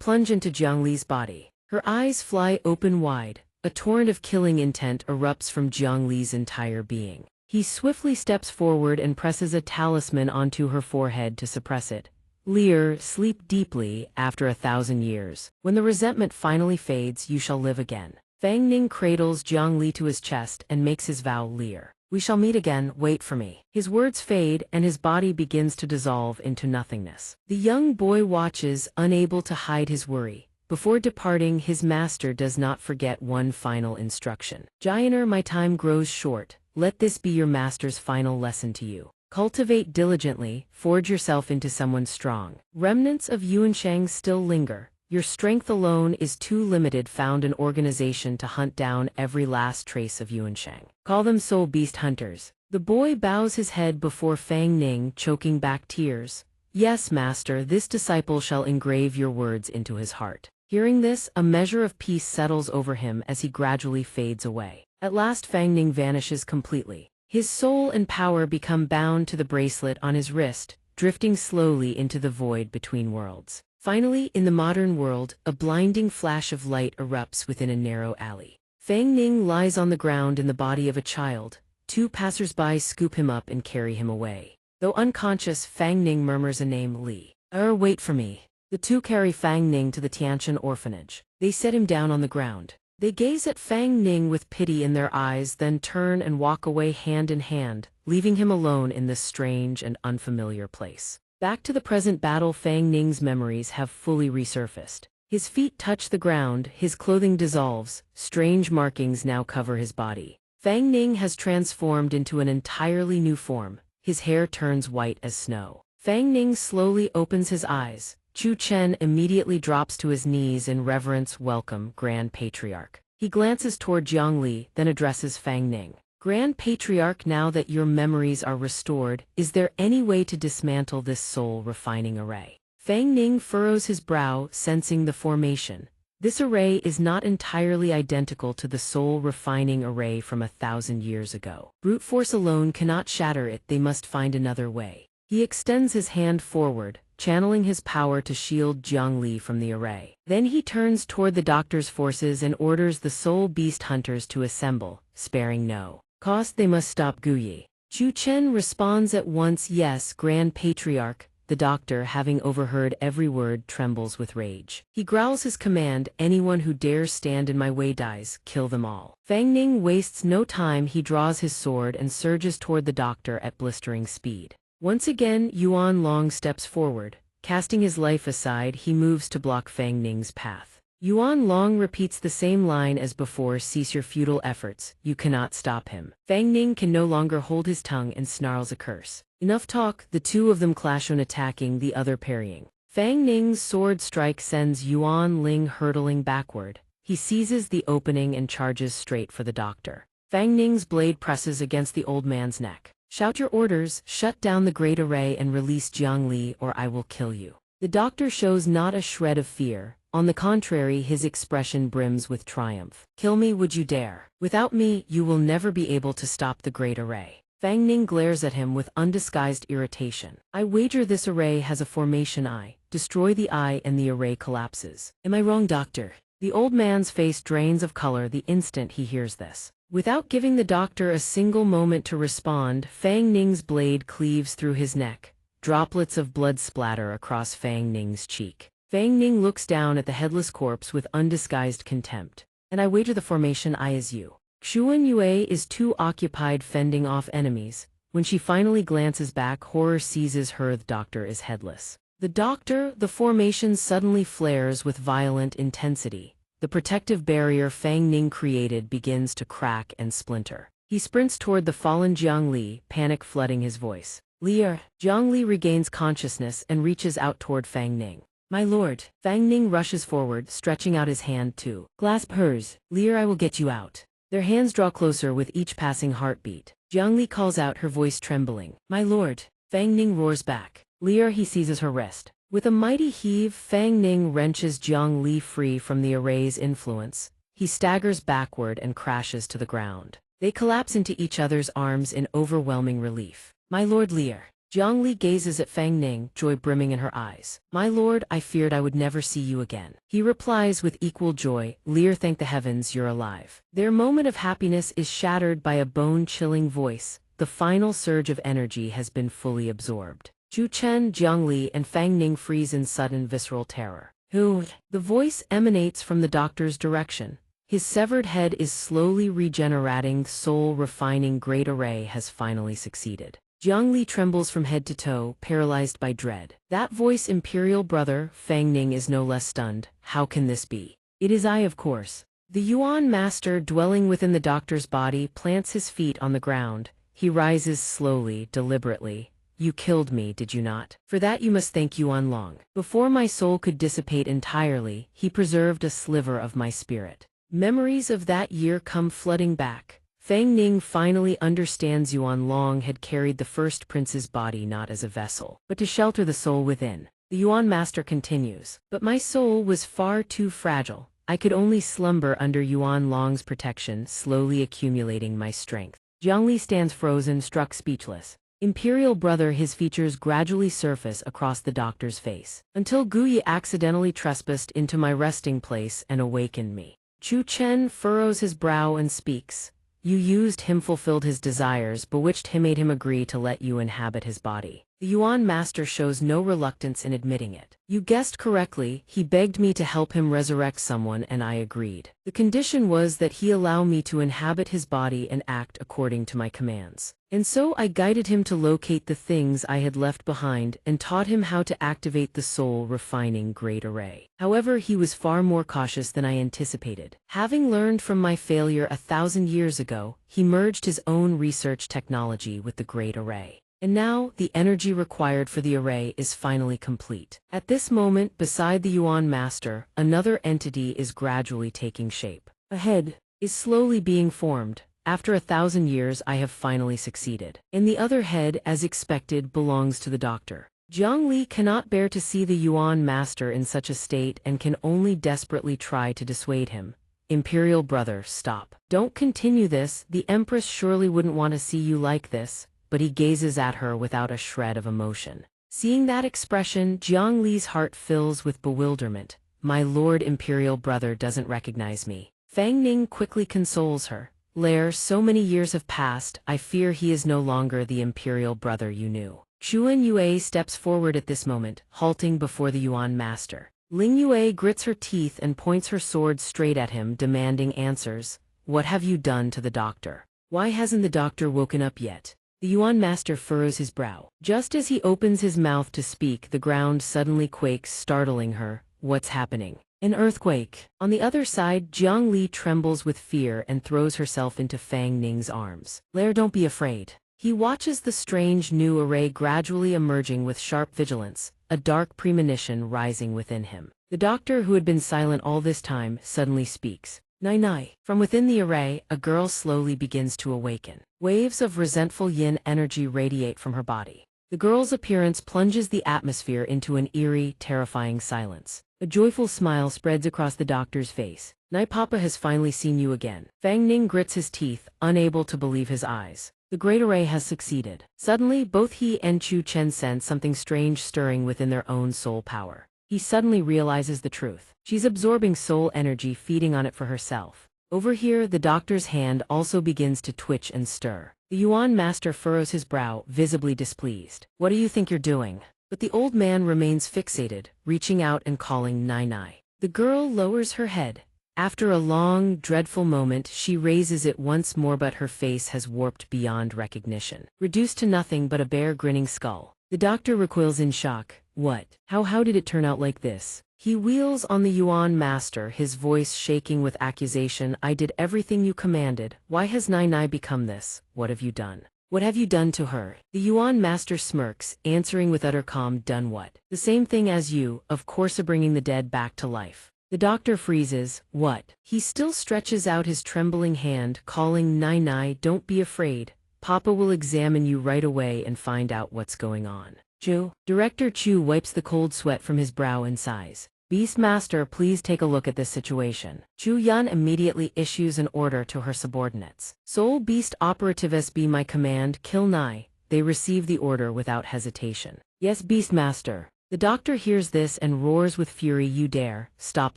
plunge into Jiang Li's body. Her eyes fly open wide. A torrent of killing intent erupts from Jiang Li's entire being. He swiftly steps forward and presses a talisman onto her forehead to suppress it. Lear, sleep deeply, after 1,000 years. When the resentment finally fades, you shall live again. Fang Ning cradles Jiang Li to his chest and makes his vow, Lear. We shall meet again, wait for me. His words fade and his body begins to dissolve into nothingness. The young boy watches, unable to hide his worry. Before departing, his master does not forget one final instruction. Jianer, my time grows short. Let this be your master's final lesson to you. Cultivate diligently, forge yourself into someone strong. Remnants of Yuansheng still linger. Your strength alone is too limited. Found an organization to hunt down every last trace of Yuansheng. Call them soul beast hunters. The boy bows his head before Fang Ning, choking back tears. Yes, master, this disciple shall engrave your words into his heart. Hearing this, a measure of peace settles over him as he gradually fades away. At last Fang Ning vanishes completely. His soul and power become bound to the bracelet on his wrist, drifting slowly into the void between worlds. Finally, in the modern world, a blinding flash of light erupts within a narrow alley. Fang Ning lies on the ground in the body of a child. Two passers-by scoop him up and carry him away. Though unconscious, Fang Ning murmurs a name, Li. Wait for me. The two carry Fang Ning to the Tiantian orphanage. They set him down on the ground. They gaze at Fang Ning with pity in their eyes, then turn and walk away hand in hand, leaving him alone in this strange and unfamiliar place. Back to the present battle, Fang Ning's memories have fully resurfaced. His feet touch the ground, his clothing dissolves, strange markings now cover his body. Fang Ning has transformed into an entirely new form. His hair turns white as snow. Fang Ning slowly opens his eyes. Chu Chen immediately drops to his knees in reverence. Welcome, Grand Patriarch. He glances toward Jiang Li, then addresses Fang Ning. Grand Patriarch, now that your memories are restored, is there any way to dismantle this soul-refining array? Fang Ning furrows his brow, sensing the formation. This array is not entirely identical to the soul-refining array from 1,000 years ago. Brute force alone cannot shatter it, they must find another way. He extends his hand forward, channeling his power to shield Jiang Li from the array. Then he turns toward the doctor's forces and orders the soul beast hunters to assemble, sparing no cost. They must stop Guyi. Chu Chen responds at once, yes, Grand Patriarch, the doctor, having overheard every word, trembles with rage. He growls his command, "Anyone who dares stand in my way dies, kill them all." Fang Ning wastes no time. He draws his sword and surges toward the doctor at blistering speed. Once again, Yuan Long steps forward. Casting his life aside, he moves to block Fang Ning's path. Yuan Long repeats the same line as before, "Cease your futile efforts, you cannot stop him." Fang Ning can no longer hold his tongue and snarls a curse. Enough talk, the two of them clash, one attacking, the other parrying. Fang Ning's sword strike sends Yuan Ling hurtling backward. He seizes the opening and charges straight for the doctor. Fang Ning's blade presses against the old man's neck. "Shout your orders, shut down the great array and release Jiang Li, or I will kill you." The doctor shows not a shred of fear. On the contrary, his expression brims with triumph. "Kill me, would you dare? Without me, you will never be able to stop the great array." Fang Ning glares at him with undisguised irritation. "I wager this array has a formation eye. Destroy the eye and the array collapses." "Am I wrong, doctor?" The old man's face drains of color the instant he hears this. Without giving the doctor a single moment to respond, Fang Ning's blade cleaves through his neck. Droplets of blood splatter across Fang Ning's cheek. Fang Ning looks down at the headless corpse with undisguised contempt. "And I wager the formation eye is you." Xuan Yue is too occupied fending off enemies. When she finally glances back, horror seizes her. The doctor is headless. The formation suddenly flares with violent intensity. The protective barrier Fang Ning created begins to crack and splinter. He sprints toward the fallen Jiang Li, panic flooding his voice. "Leer!" Jiang Li regains consciousness and reaches out toward Fang Ning. "My lord." Fang Ning rushes forward, stretching out his hand to clasp hers. "Leer, I will get you out." Their hands draw closer with each passing heartbeat. Jiang Li calls out, her voice trembling. "My lord." Fang Ning roars back. "Leer!" He seizes her wrist. With a mighty heave, Fang Ning wrenches Jiang Li free from the array's influence. He staggers backward and crashes to the ground. They collapse into each other's arms in overwhelming relief. "My lord Leer." Jiang Li gazes at Fang Ning, joy brimming in her eyes. "My lord, I feared I would never see you again." He replies with equal joy, "Leer, thank the heavens you're alive." Their moment of happiness is shattered by a bone-chilling voice. The final surge of energy has been fully absorbed. Zhu Chen, Jiang Li, and Fang Ning freeze in sudden visceral terror. "Who?" The voice emanates from the doctor's direction. His severed head is slowly regenerating. Soul-refining great array has finally succeeded. Jiang Li trembles from head to toe, paralyzed by dread. That voice, Imperial brother. Fang Ning is no less stunned. "How can this be?" "It is I, of course." The Yuan master, dwelling within the doctor's body, plants his feet on the ground. He rises slowly, deliberately. "You killed me, did you not? For that you must thank Yuan Long. Before my soul could dissipate entirely, he preserved a sliver of my spirit." Memories of that year come flooding back. Fang Ning finally understands Yuan Long had carried the first prince's body not as a vessel, but to shelter the soul within. The Yuan master continues, "But my soul was far too fragile. I could only slumber under Yuan Long's protection, slowly accumulating my strength." Jiang Li stands frozen, struck speechless. "Imperial brother." His features gradually surface across the doctor's face. "Until Guyi accidentally trespassed into my resting place and awakened me." Zhu Chen furrows his brow and speaks. "You used him, fulfilled his desires, bewitched him, made him agree to let you inhabit his body." The Yuan master shows no reluctance in admitting it. "You guessed correctly, he begged me to help him resurrect someone and I agreed. The condition was that he allow me to inhabit his body and act according to my commands. And so I guided him to locate the things I had left behind and taught him how to activate the soul-refining great array. However, he was far more cautious than I anticipated. Having learned from my failure 1,000 years ago, he merged his own research technology with the great array. And now, the energy required for the array is finally complete." At this moment, beside the Yuan master, another entity is gradually taking shape. A head is slowly being formed. "After 1,000 years, I have finally succeeded." And the other head, as expected, belongs to the doctor. Jiang Li cannot bear to see the Yuan master in such a state and can only desperately try to dissuade him. "Imperial brother, stop. Don't continue this. The Empress surely wouldn't want to see you like this." But he gazes at her without a shred of emotion. Seeing that expression, Jiang Li's heart fills with bewilderment. "My lord, Imperial brother doesn't recognize me." Fang Ning quickly consoles her. "Lair, so many years have passed, I fear he is no longer the Imperial brother you knew." Chuan Yue steps forward at this moment, halting before the Yuan master. Ling Yue grits her teeth and points her sword straight at him, demanding answers. What have you done to the doctor? Why hasn't the doctor woken up yet? The Yuan master furrows his brow. Just as he opens his mouth to speak, the ground suddenly quakes, startling her. What's happening? An earthquake. On the other side, Jiang Li trembles with fear and throws herself into Fang Ning's arms. Lair, don't be afraid. He watches the strange new array gradually emerging with sharp vigilance, a dark premonition rising within him. The doctor, who had been silent all this time, suddenly speaks. Nai. From within the array, a girl slowly begins to awaken. Waves of resentful yin energy radiate from her body. The girl's appearance plunges the atmosphere into an eerie, terrifying silence. A joyful smile spreads across the doctor's face. Nai, Papa has finally seen you again. Fang Ning grits his teeth, unable to believe his eyes. The great array has succeeded. Suddenly, both he and Chu Chen sense something strange stirring within their own soul power. He suddenly realizes the truth. She's absorbing soul energy, feeding on it for herself. Over here, the doctor's hand also begins to twitch and stir. The Yuan master furrows his brow, visibly displeased. What do you think you're doing? But the old man remains fixated, reaching out and calling Nai. The girl lowers her head. After a long, dreadful moment, she raises it once more, but her face has warped beyond recognition, reduced to nothing but a bare grinning skull. The doctor recoils in shock. What? How did it turn out like this? He wheels on the Yuan master, his voice shaking with accusation. I did everything you commanded. Why has Nai become this? What have you done? What have you done to her? The Yuan master smirks, answering with utter calm. Done what? The same thing as you, of course, bringing the dead back to life. The doctor freezes. What? He still stretches out his trembling hand, calling Nai. Don't be afraid. Papa will examine you right away and find out what's going on. Chu. Director Chu wipes the cold sweat from his brow and sighs. Beastmaster, please take a look at this situation. Chu Yan immediately issues an order to her subordinates. Soul Beast Operatives, be my command, kill Nai. They receive the order without hesitation. Yes, Beastmaster. The doctor hears this and roars with fury. You dare, stop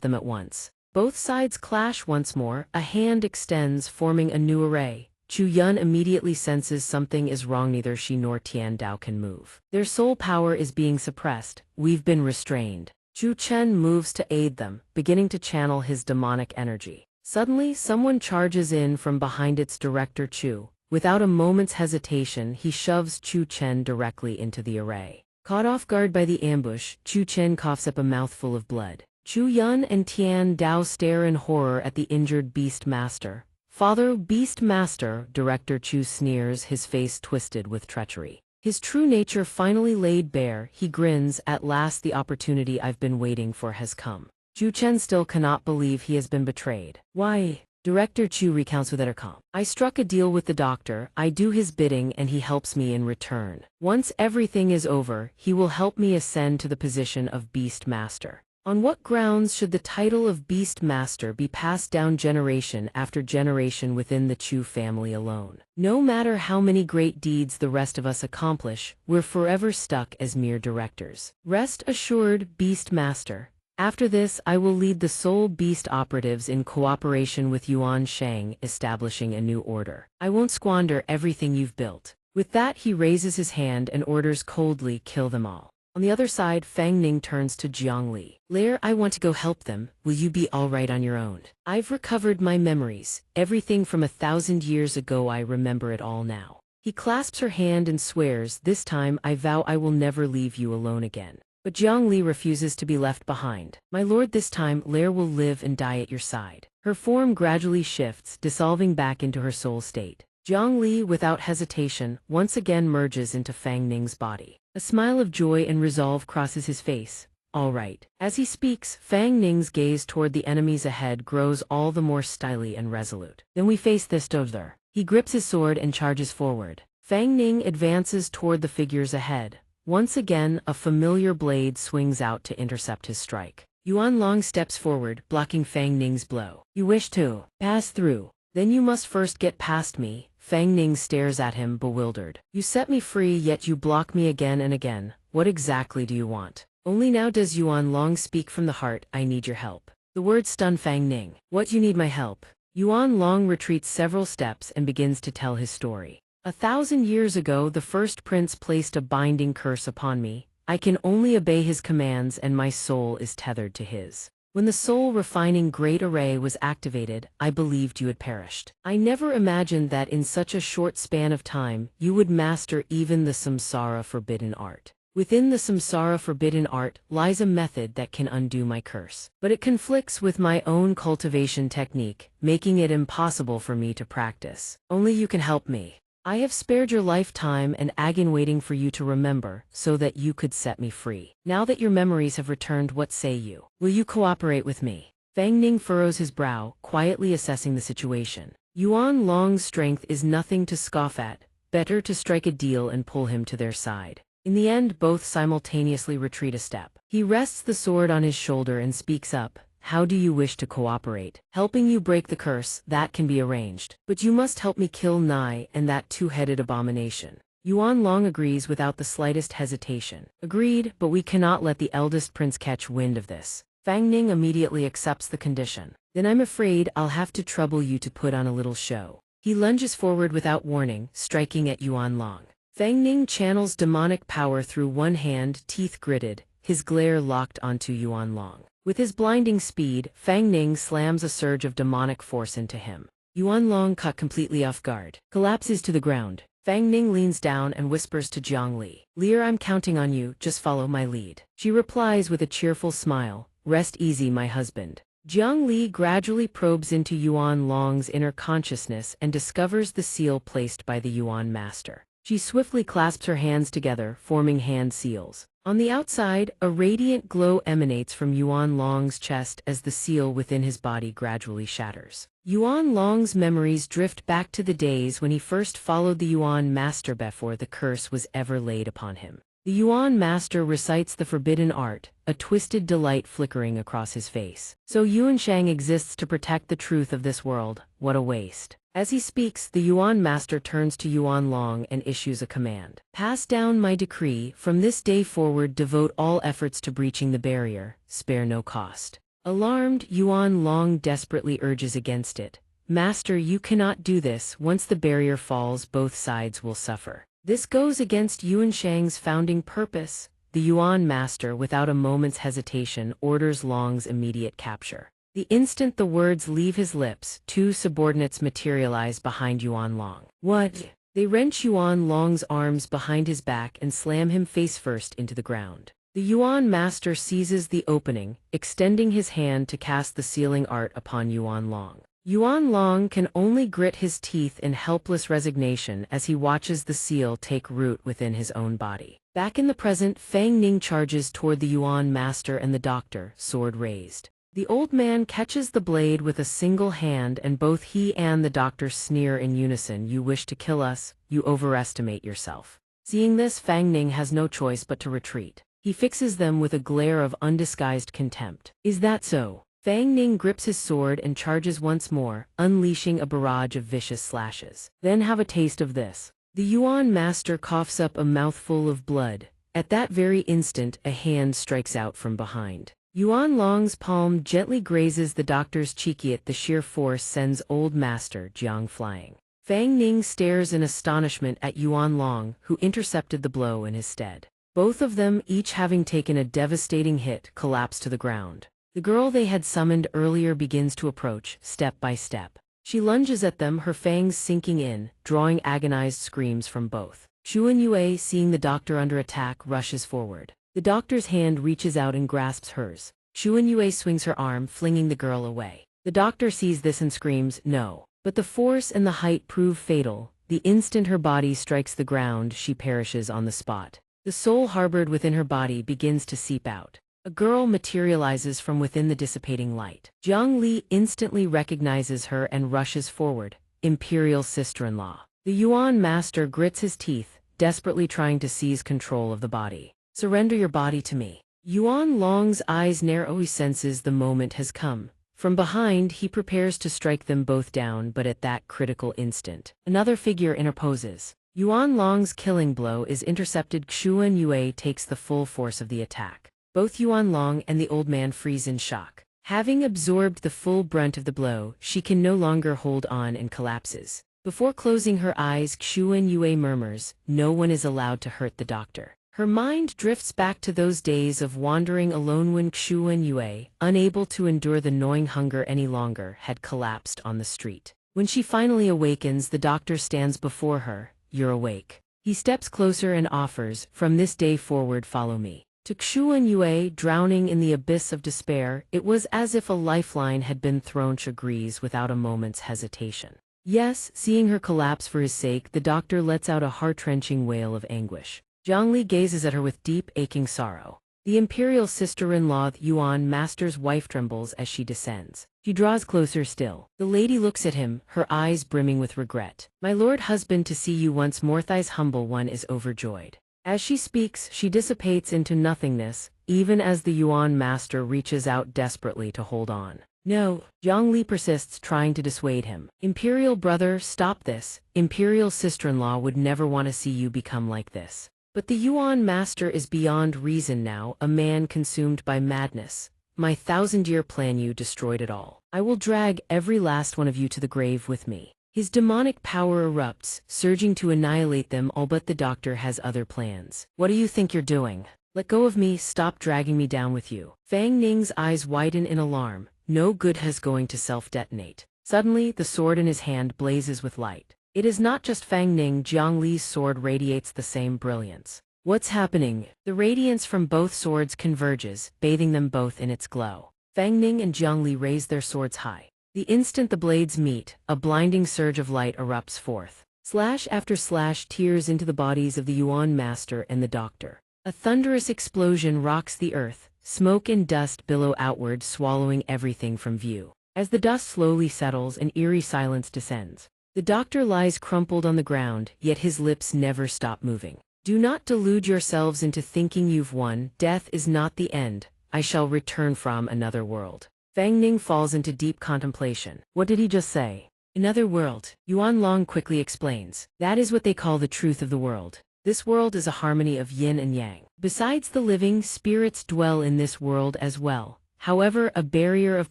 them at once. Both sides clash once more. A hand extends, forming a new array. Chu Yun immediately senses something is wrong. Neither she nor Tian Dao can move. Their soul power is being suppressed. We've been restrained. Chu Chen moves to aid them, beginning to channel his demonic energy. Suddenly, someone charges in from behind. Its Director Chu. Without a moment's hesitation, he shoves Chu Chen directly into the array. Caught off guard by the ambush, Chu Chen coughs up a mouthful of blood. Chu Yun and Tian Dao stare in horror at the injured Beast Master. Father Beast Master, Director Chu sneers, his face twisted with treachery. His true nature finally laid bare, he grins. At last the opportunity I've been waiting for has come. Chu Chen still cannot believe he has been betrayed. Why? Director Chu recounts with utter calm. I struck a deal with the doctor, I do his bidding and he helps me in return. Once everything is over, he will help me ascend to the position of Beast Master. On what grounds should the title of Beast Master be passed down generation after generation within the Chu family alone? No matter how many great deeds the rest of us accomplish, we're forever stuck as mere directors. Rest assured, Beast Master. After this, I will lead the Soul Beast Operatives in cooperation with Yuan Shang, establishing a new order. I won't squander everything you've built. With that, he raises his hand and orders coldly, kill them all. On the other side, Fang Ning turns to Jiang Li. Lair, I want to go help them. Will you be all right on your own? I've recovered my memories. Everything from 1,000 years ago, I remember it all now. He clasps her hand and swears, this time I vow I will never leave you alone again. But Jiang Li refuses to be left behind. My lord, this time, Lair will live and die at your side. Her form gradually shifts, dissolving back into her soul state. Jiang Li, without hesitation, once again merges into Fang Ning's body. A smile of joy and resolve crosses his face. All right. As he speaks, Fang Ning's gaze toward the enemies ahead grows all the more steely and resolute. Then we face this together. He grips his sword and charges forward. Fang Ning advances toward the figures ahead. Once again, a familiar blade swings out to intercept his strike. Yuan Long steps forward, blocking Fang Ning's blow. You wish to pass through? Then you must first get past me. Fang Ning stares at him, bewildered. You set me free, yet you block me again and again. What exactly do you want? Only now does Yuan Long speak from the heart. I need your help. The words stun Fang Ning. What, you need my help? Yuan Long retreats several steps and begins to tell his story. 1,000 years ago the first prince placed a binding curse upon me. I can only obey his commands and my soul is tethered to his. When the soul-refining great array was activated, I believed you had perished. I never imagined that in such a short span of time, you would master even the samsara forbidden art. Within the samsara forbidden art lies a method that can undo my curse. But it conflicts with my own cultivation technique, making it impossible for me to practice. Only you can help me. I have spared your lifetime and agony waiting for you to remember, so that you could set me free. Now that your memories have returned, what say you? Will you cooperate with me? Fang Ning furrows his brow, quietly assessing the situation. Yuan Long's strength is nothing to scoff at. Better to strike a deal and pull him to their side. In the end, both simultaneously retreat a step. He rests the sword on his shoulder and speaks up. How do you wish to cooperate? Helping you break the curse, that can be arranged. But you must help me kill Nai and that two-headed abomination. Yuan Long agrees without the slightest hesitation. Agreed, but we cannot let the eldest prince catch wind of this. Fang Ning immediately accepts the condition. Then I'm afraid I'll have to trouble you to put on a little show. He lunges forward without warning, striking at Yuan Long. Fang Ning channels demonic power through one hand, teeth gritted, his glare locked onto Yuan Long. With his blinding speed, Fang Ning slams a surge of demonic force into him. Yuan Long, caught completely off guard, collapses to the ground. Fang Ning leans down and whispers to Jiang Li. Lear, I'm counting on you, just follow my lead. She replies with a cheerful smile, rest easy, my husband. Jiang Li gradually probes into Yuan Long's inner consciousness and discovers the seal placed by the Yuan master. She swiftly clasps her hands together, forming hand seals. On the outside, a radiant glow emanates from Yuan Long's chest as the seal within his body gradually shatters. Yuan Long's memories drift back to the days when he first followed the Yuan master before the curse was ever laid upon him. The Yuan master recites the forbidden art, a twisted delight flickering across his face. So Yuanshang exists to protect the truth of this world, what a waste. As he speaks, the Yuan master turns to Yuan Long and issues a command. Pass down my decree, from this day forward devote all efforts to breaching the barrier, spare no cost. Alarmed, Yuan Long desperately urges against it. Master, you cannot do this, once the barrier falls both sides will suffer. This goes against Yuanshang's founding purpose. The Yuan master, without a moment's hesitation, orders Long's immediate capture. The instant the words leave his lips, two subordinates materialize behind Yuan Long. What? They wrench Yuan Long's arms behind his back and slam him face first into the ground. The Yuan master seizes the opening, extending his hand to cast the sealing art upon Yuan Long. Yuan Long can only grit his teeth in helpless resignation as he watches the seal take root within his own body. Back in the present, Fang Ning charges toward the Yuan master and the doctor, sword raised. The old man catches the blade with a single hand and both he and the doctor sneer in unison. You wish to kill us, you overestimate yourself. Seeing this, Fang Ning has no choice but to retreat. He fixes them with a glare of undisguised contempt. Is that so? Fang Ning grips his sword and charges once more, unleashing a barrage of vicious slashes. Then have a taste of this. The Yuan master coughs up a mouthful of blood. At that very instant, a hand strikes out from behind. Yuan Long's palm gently grazes the doctor's cheek, yet the sheer force sends old master Jiang flying. Fang Ning stares in astonishment at Yuan Long, who intercepted the blow in his stead. Both of them, each having taken a devastating hit, collapse to the ground. The girl they had summoned earlier begins to approach, step by step. She lunges at them, her fangs sinking in, drawing agonized screams from both. Xuan Yue, seeing the doctor under attack, rushes forward. The doctor's hand reaches out and grasps hers. Xuan Yue swings her arm, flinging the girl away. The doctor sees this and screams, no. But the force and the height prove fatal. The instant her body strikes the ground, she perishes on the spot. The soul harbored within her body begins to seep out. A girl materializes from within the dissipating light. Jiang Li instantly recognizes her and rushes forward. Imperial sister-in-law. The Yuan master grits his teeth, desperately trying to seize control of the body. Surrender your body to me. Yuan Long's eyes narrow. He senses the moment has come. From behind, he prepares to strike them both down, but at that critical instant, another figure interposes. Yuan Long's killing blow is intercepted. Xuan Yue takes the full force of the attack. Both Yuan Long and the old man freeze in shock. Having absorbed the full brunt of the blow, she can no longer hold on and collapses. Before closing her eyes, Xuan Yue murmurs, "No one is allowed to hurt the doctor." Her mind drifts back to those days of wandering alone when Xuan Yue, unable to endure the gnawing hunger any longer, had collapsed on the street. When she finally awakens, the doctor stands before her. "You're awake." He steps closer and offers, "From this day forward, follow me." To Xuan Yue, drowning in the abyss of despair, it was as if a lifeline had been thrown. She agrees without a moment's hesitation. Yes, seeing her collapse for his sake, the doctor lets out a heart-wrenching wail of anguish. Zhongli gazes at her with deep, aching sorrow. The imperial sister-in-law, Yuan Master's wife, trembles as she descends. She draws closer still. The lady looks at him, her eyes brimming with regret. "My lord husband, to see you once more." Thigh's humble one is overjoyed. As she speaks, she dissipates into nothingness, even as the Yuan Master reaches out desperately to hold on. "No," Zhongli persists, trying to dissuade him. "Imperial brother, stop this. Imperial sister-in-law would never want to see you become like this." But the Yuan Master is beyond reason now, a man consumed by madness. "My 1,000-year plan, you destroyed it all. I will drag every last one of you to the grave with me." His demonic power erupts, surging to annihilate them all, but the doctor has other plans. "What do you think you're doing? Let go of me, stop dragging me down with you." Fang Ning's eyes widen in alarm. No good has going to self-detonate. Suddenly, the sword in his hand blazes with light. It is not just Fang Ning, Jiang Li's sword radiates the same brilliance. What's happening? The radiance from both swords converges, bathing them both in its glow. Fang Ning and Jiang Li raise their swords high. The instant the blades meet, a blinding surge of light erupts forth. Slash after slash tears into the bodies of the Yuan Master and the doctor. A thunderous explosion rocks the earth, smoke and dust billow outward, swallowing everything from view. As the dust slowly settles, an eerie silence descends. The doctor lies crumpled on the ground, yet his lips never stop moving. "Do not delude yourselves into thinking you've won. Death is not the end. I shall return from another world." Fang Ning falls into deep contemplation. What did he just say? Another world. Yuan Long quickly explains. That is what they call the truth of the world. This world is a harmony of yin and yang. Besides the living, spirits dwell in this world as well. However, a barrier of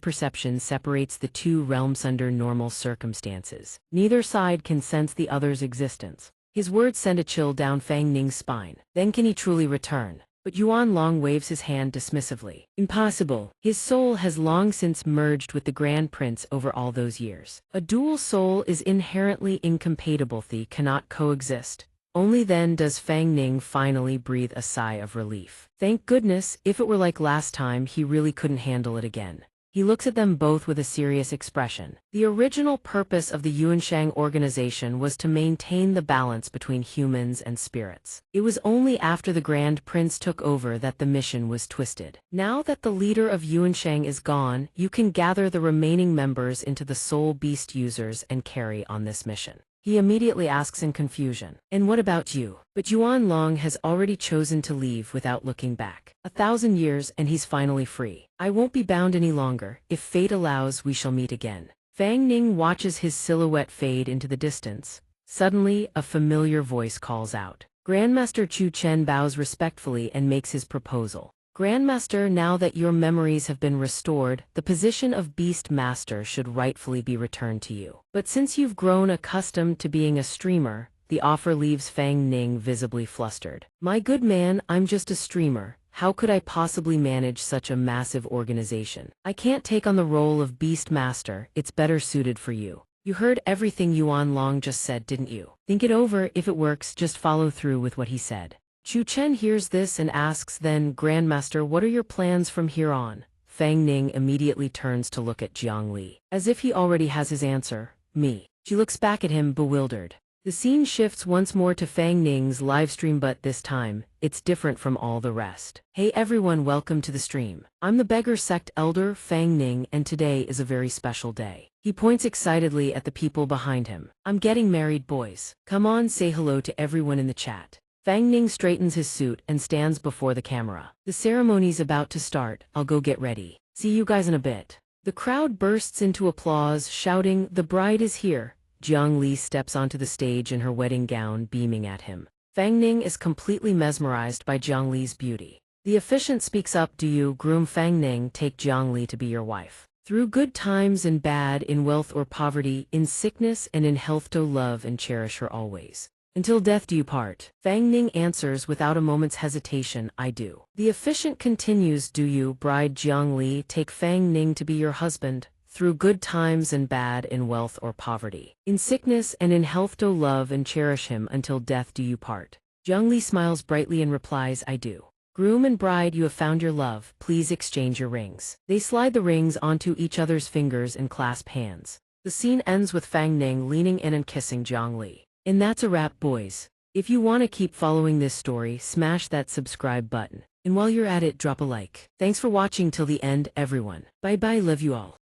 perception separates the two realms under normal circumstances. Neither side can sense the other's existence. His words send a chill down Fang Ning's spine. Then can he truly return? But Yuan Long waves his hand dismissively. Impossible. His soul has long since merged with the Grand Prince over all those years. A dual soul is inherently incompatible. They cannot coexist. Only then does Fang Ning finally breathe a sigh of relief. Thank goodness, if it were like last time, he really couldn't handle it again. He looks at them both with a serious expression. The original purpose of the Yuanshang organization was to maintain the balance between humans and spirits. It was only after the Grand Prince took over that the mission was twisted. Now that the leader of Yuanshang is gone, you can gather the remaining members into the Soul Beast users and carry on this mission. He immediately asks in confusion, "And what about you?" But Yuan Long has already chosen to leave without looking back. 1,000 years and he's finally free. "I won't be bound any longer. If fate allows, we shall meet again." Fang Ning watches his silhouette fade into the distance. Suddenly, a familiar voice calls out. Grandmaster Chu Chen bows respectfully and makes his proposal. "Grandmaster, now that your memories have been restored, the position of Beast Master should rightfully be returned to you. But since you've grown accustomed to being a streamer," the offer leaves Fang Ning visibly flustered. "My good man, I'm just a streamer. How could I possibly manage such a massive organization? I can't take on the role of Beast Master. It's better suited for you." You heard everything Yuan Long just said, didn't you? Think it over. If it works, just follow through with what he said. Chu Chen hears this and asks, "Then, Grandmaster, what are your plans from here on?" Fang Ning immediately turns to look at Jiang Li. As if he already has his answer. "Me." She looks back at him, bewildered. The scene shifts once more to Fang Ning's livestream, but this time, it's different from all the rest. "Hey everyone, welcome to the stream. I'm the Beggar Sect Elder, Fang Ning, and today is a very special day." He points excitedly at the people behind him. "I'm getting married, boys. Come on, say hello to everyone in the chat." Fang Ning straightens his suit and stands before the camera. "The ceremony's about to start. I'll go get ready. See you guys in a bit." The crowd bursts into applause, shouting, "The bride is here." Jiang Li steps onto the stage in her wedding gown, beaming at him. Fang Ning is completely mesmerized by Jiang Li's beauty. The officiant speaks up. "Do you, groom Fang Ning, take Jiang Li to be your wife?" Through good times and bad, in wealth or poverty, in sickness and in health, to love and cherish her always. Until death do you part. Fang Ning answers without a moment's hesitation, I do. The officiant continues, do you, bride Jiang Li, take Fang Ning to be your husband, through good times and bad, in wealth or poverty, in sickness and in health, to love and cherish him, until death do you part. Jiang Li smiles brightly and replies, I do. Groom and bride, you have found your love, please exchange your rings. They slide the rings onto each other's fingers and clasp hands. The scene ends with Fang Ning leaning in and kissing Jiang Li. And that's a wrap, boys. If you want to keep following this story, smash that subscribe button. And while you're at it, drop a like. Thanks for watching till the end, everyone. Bye bye, love you all.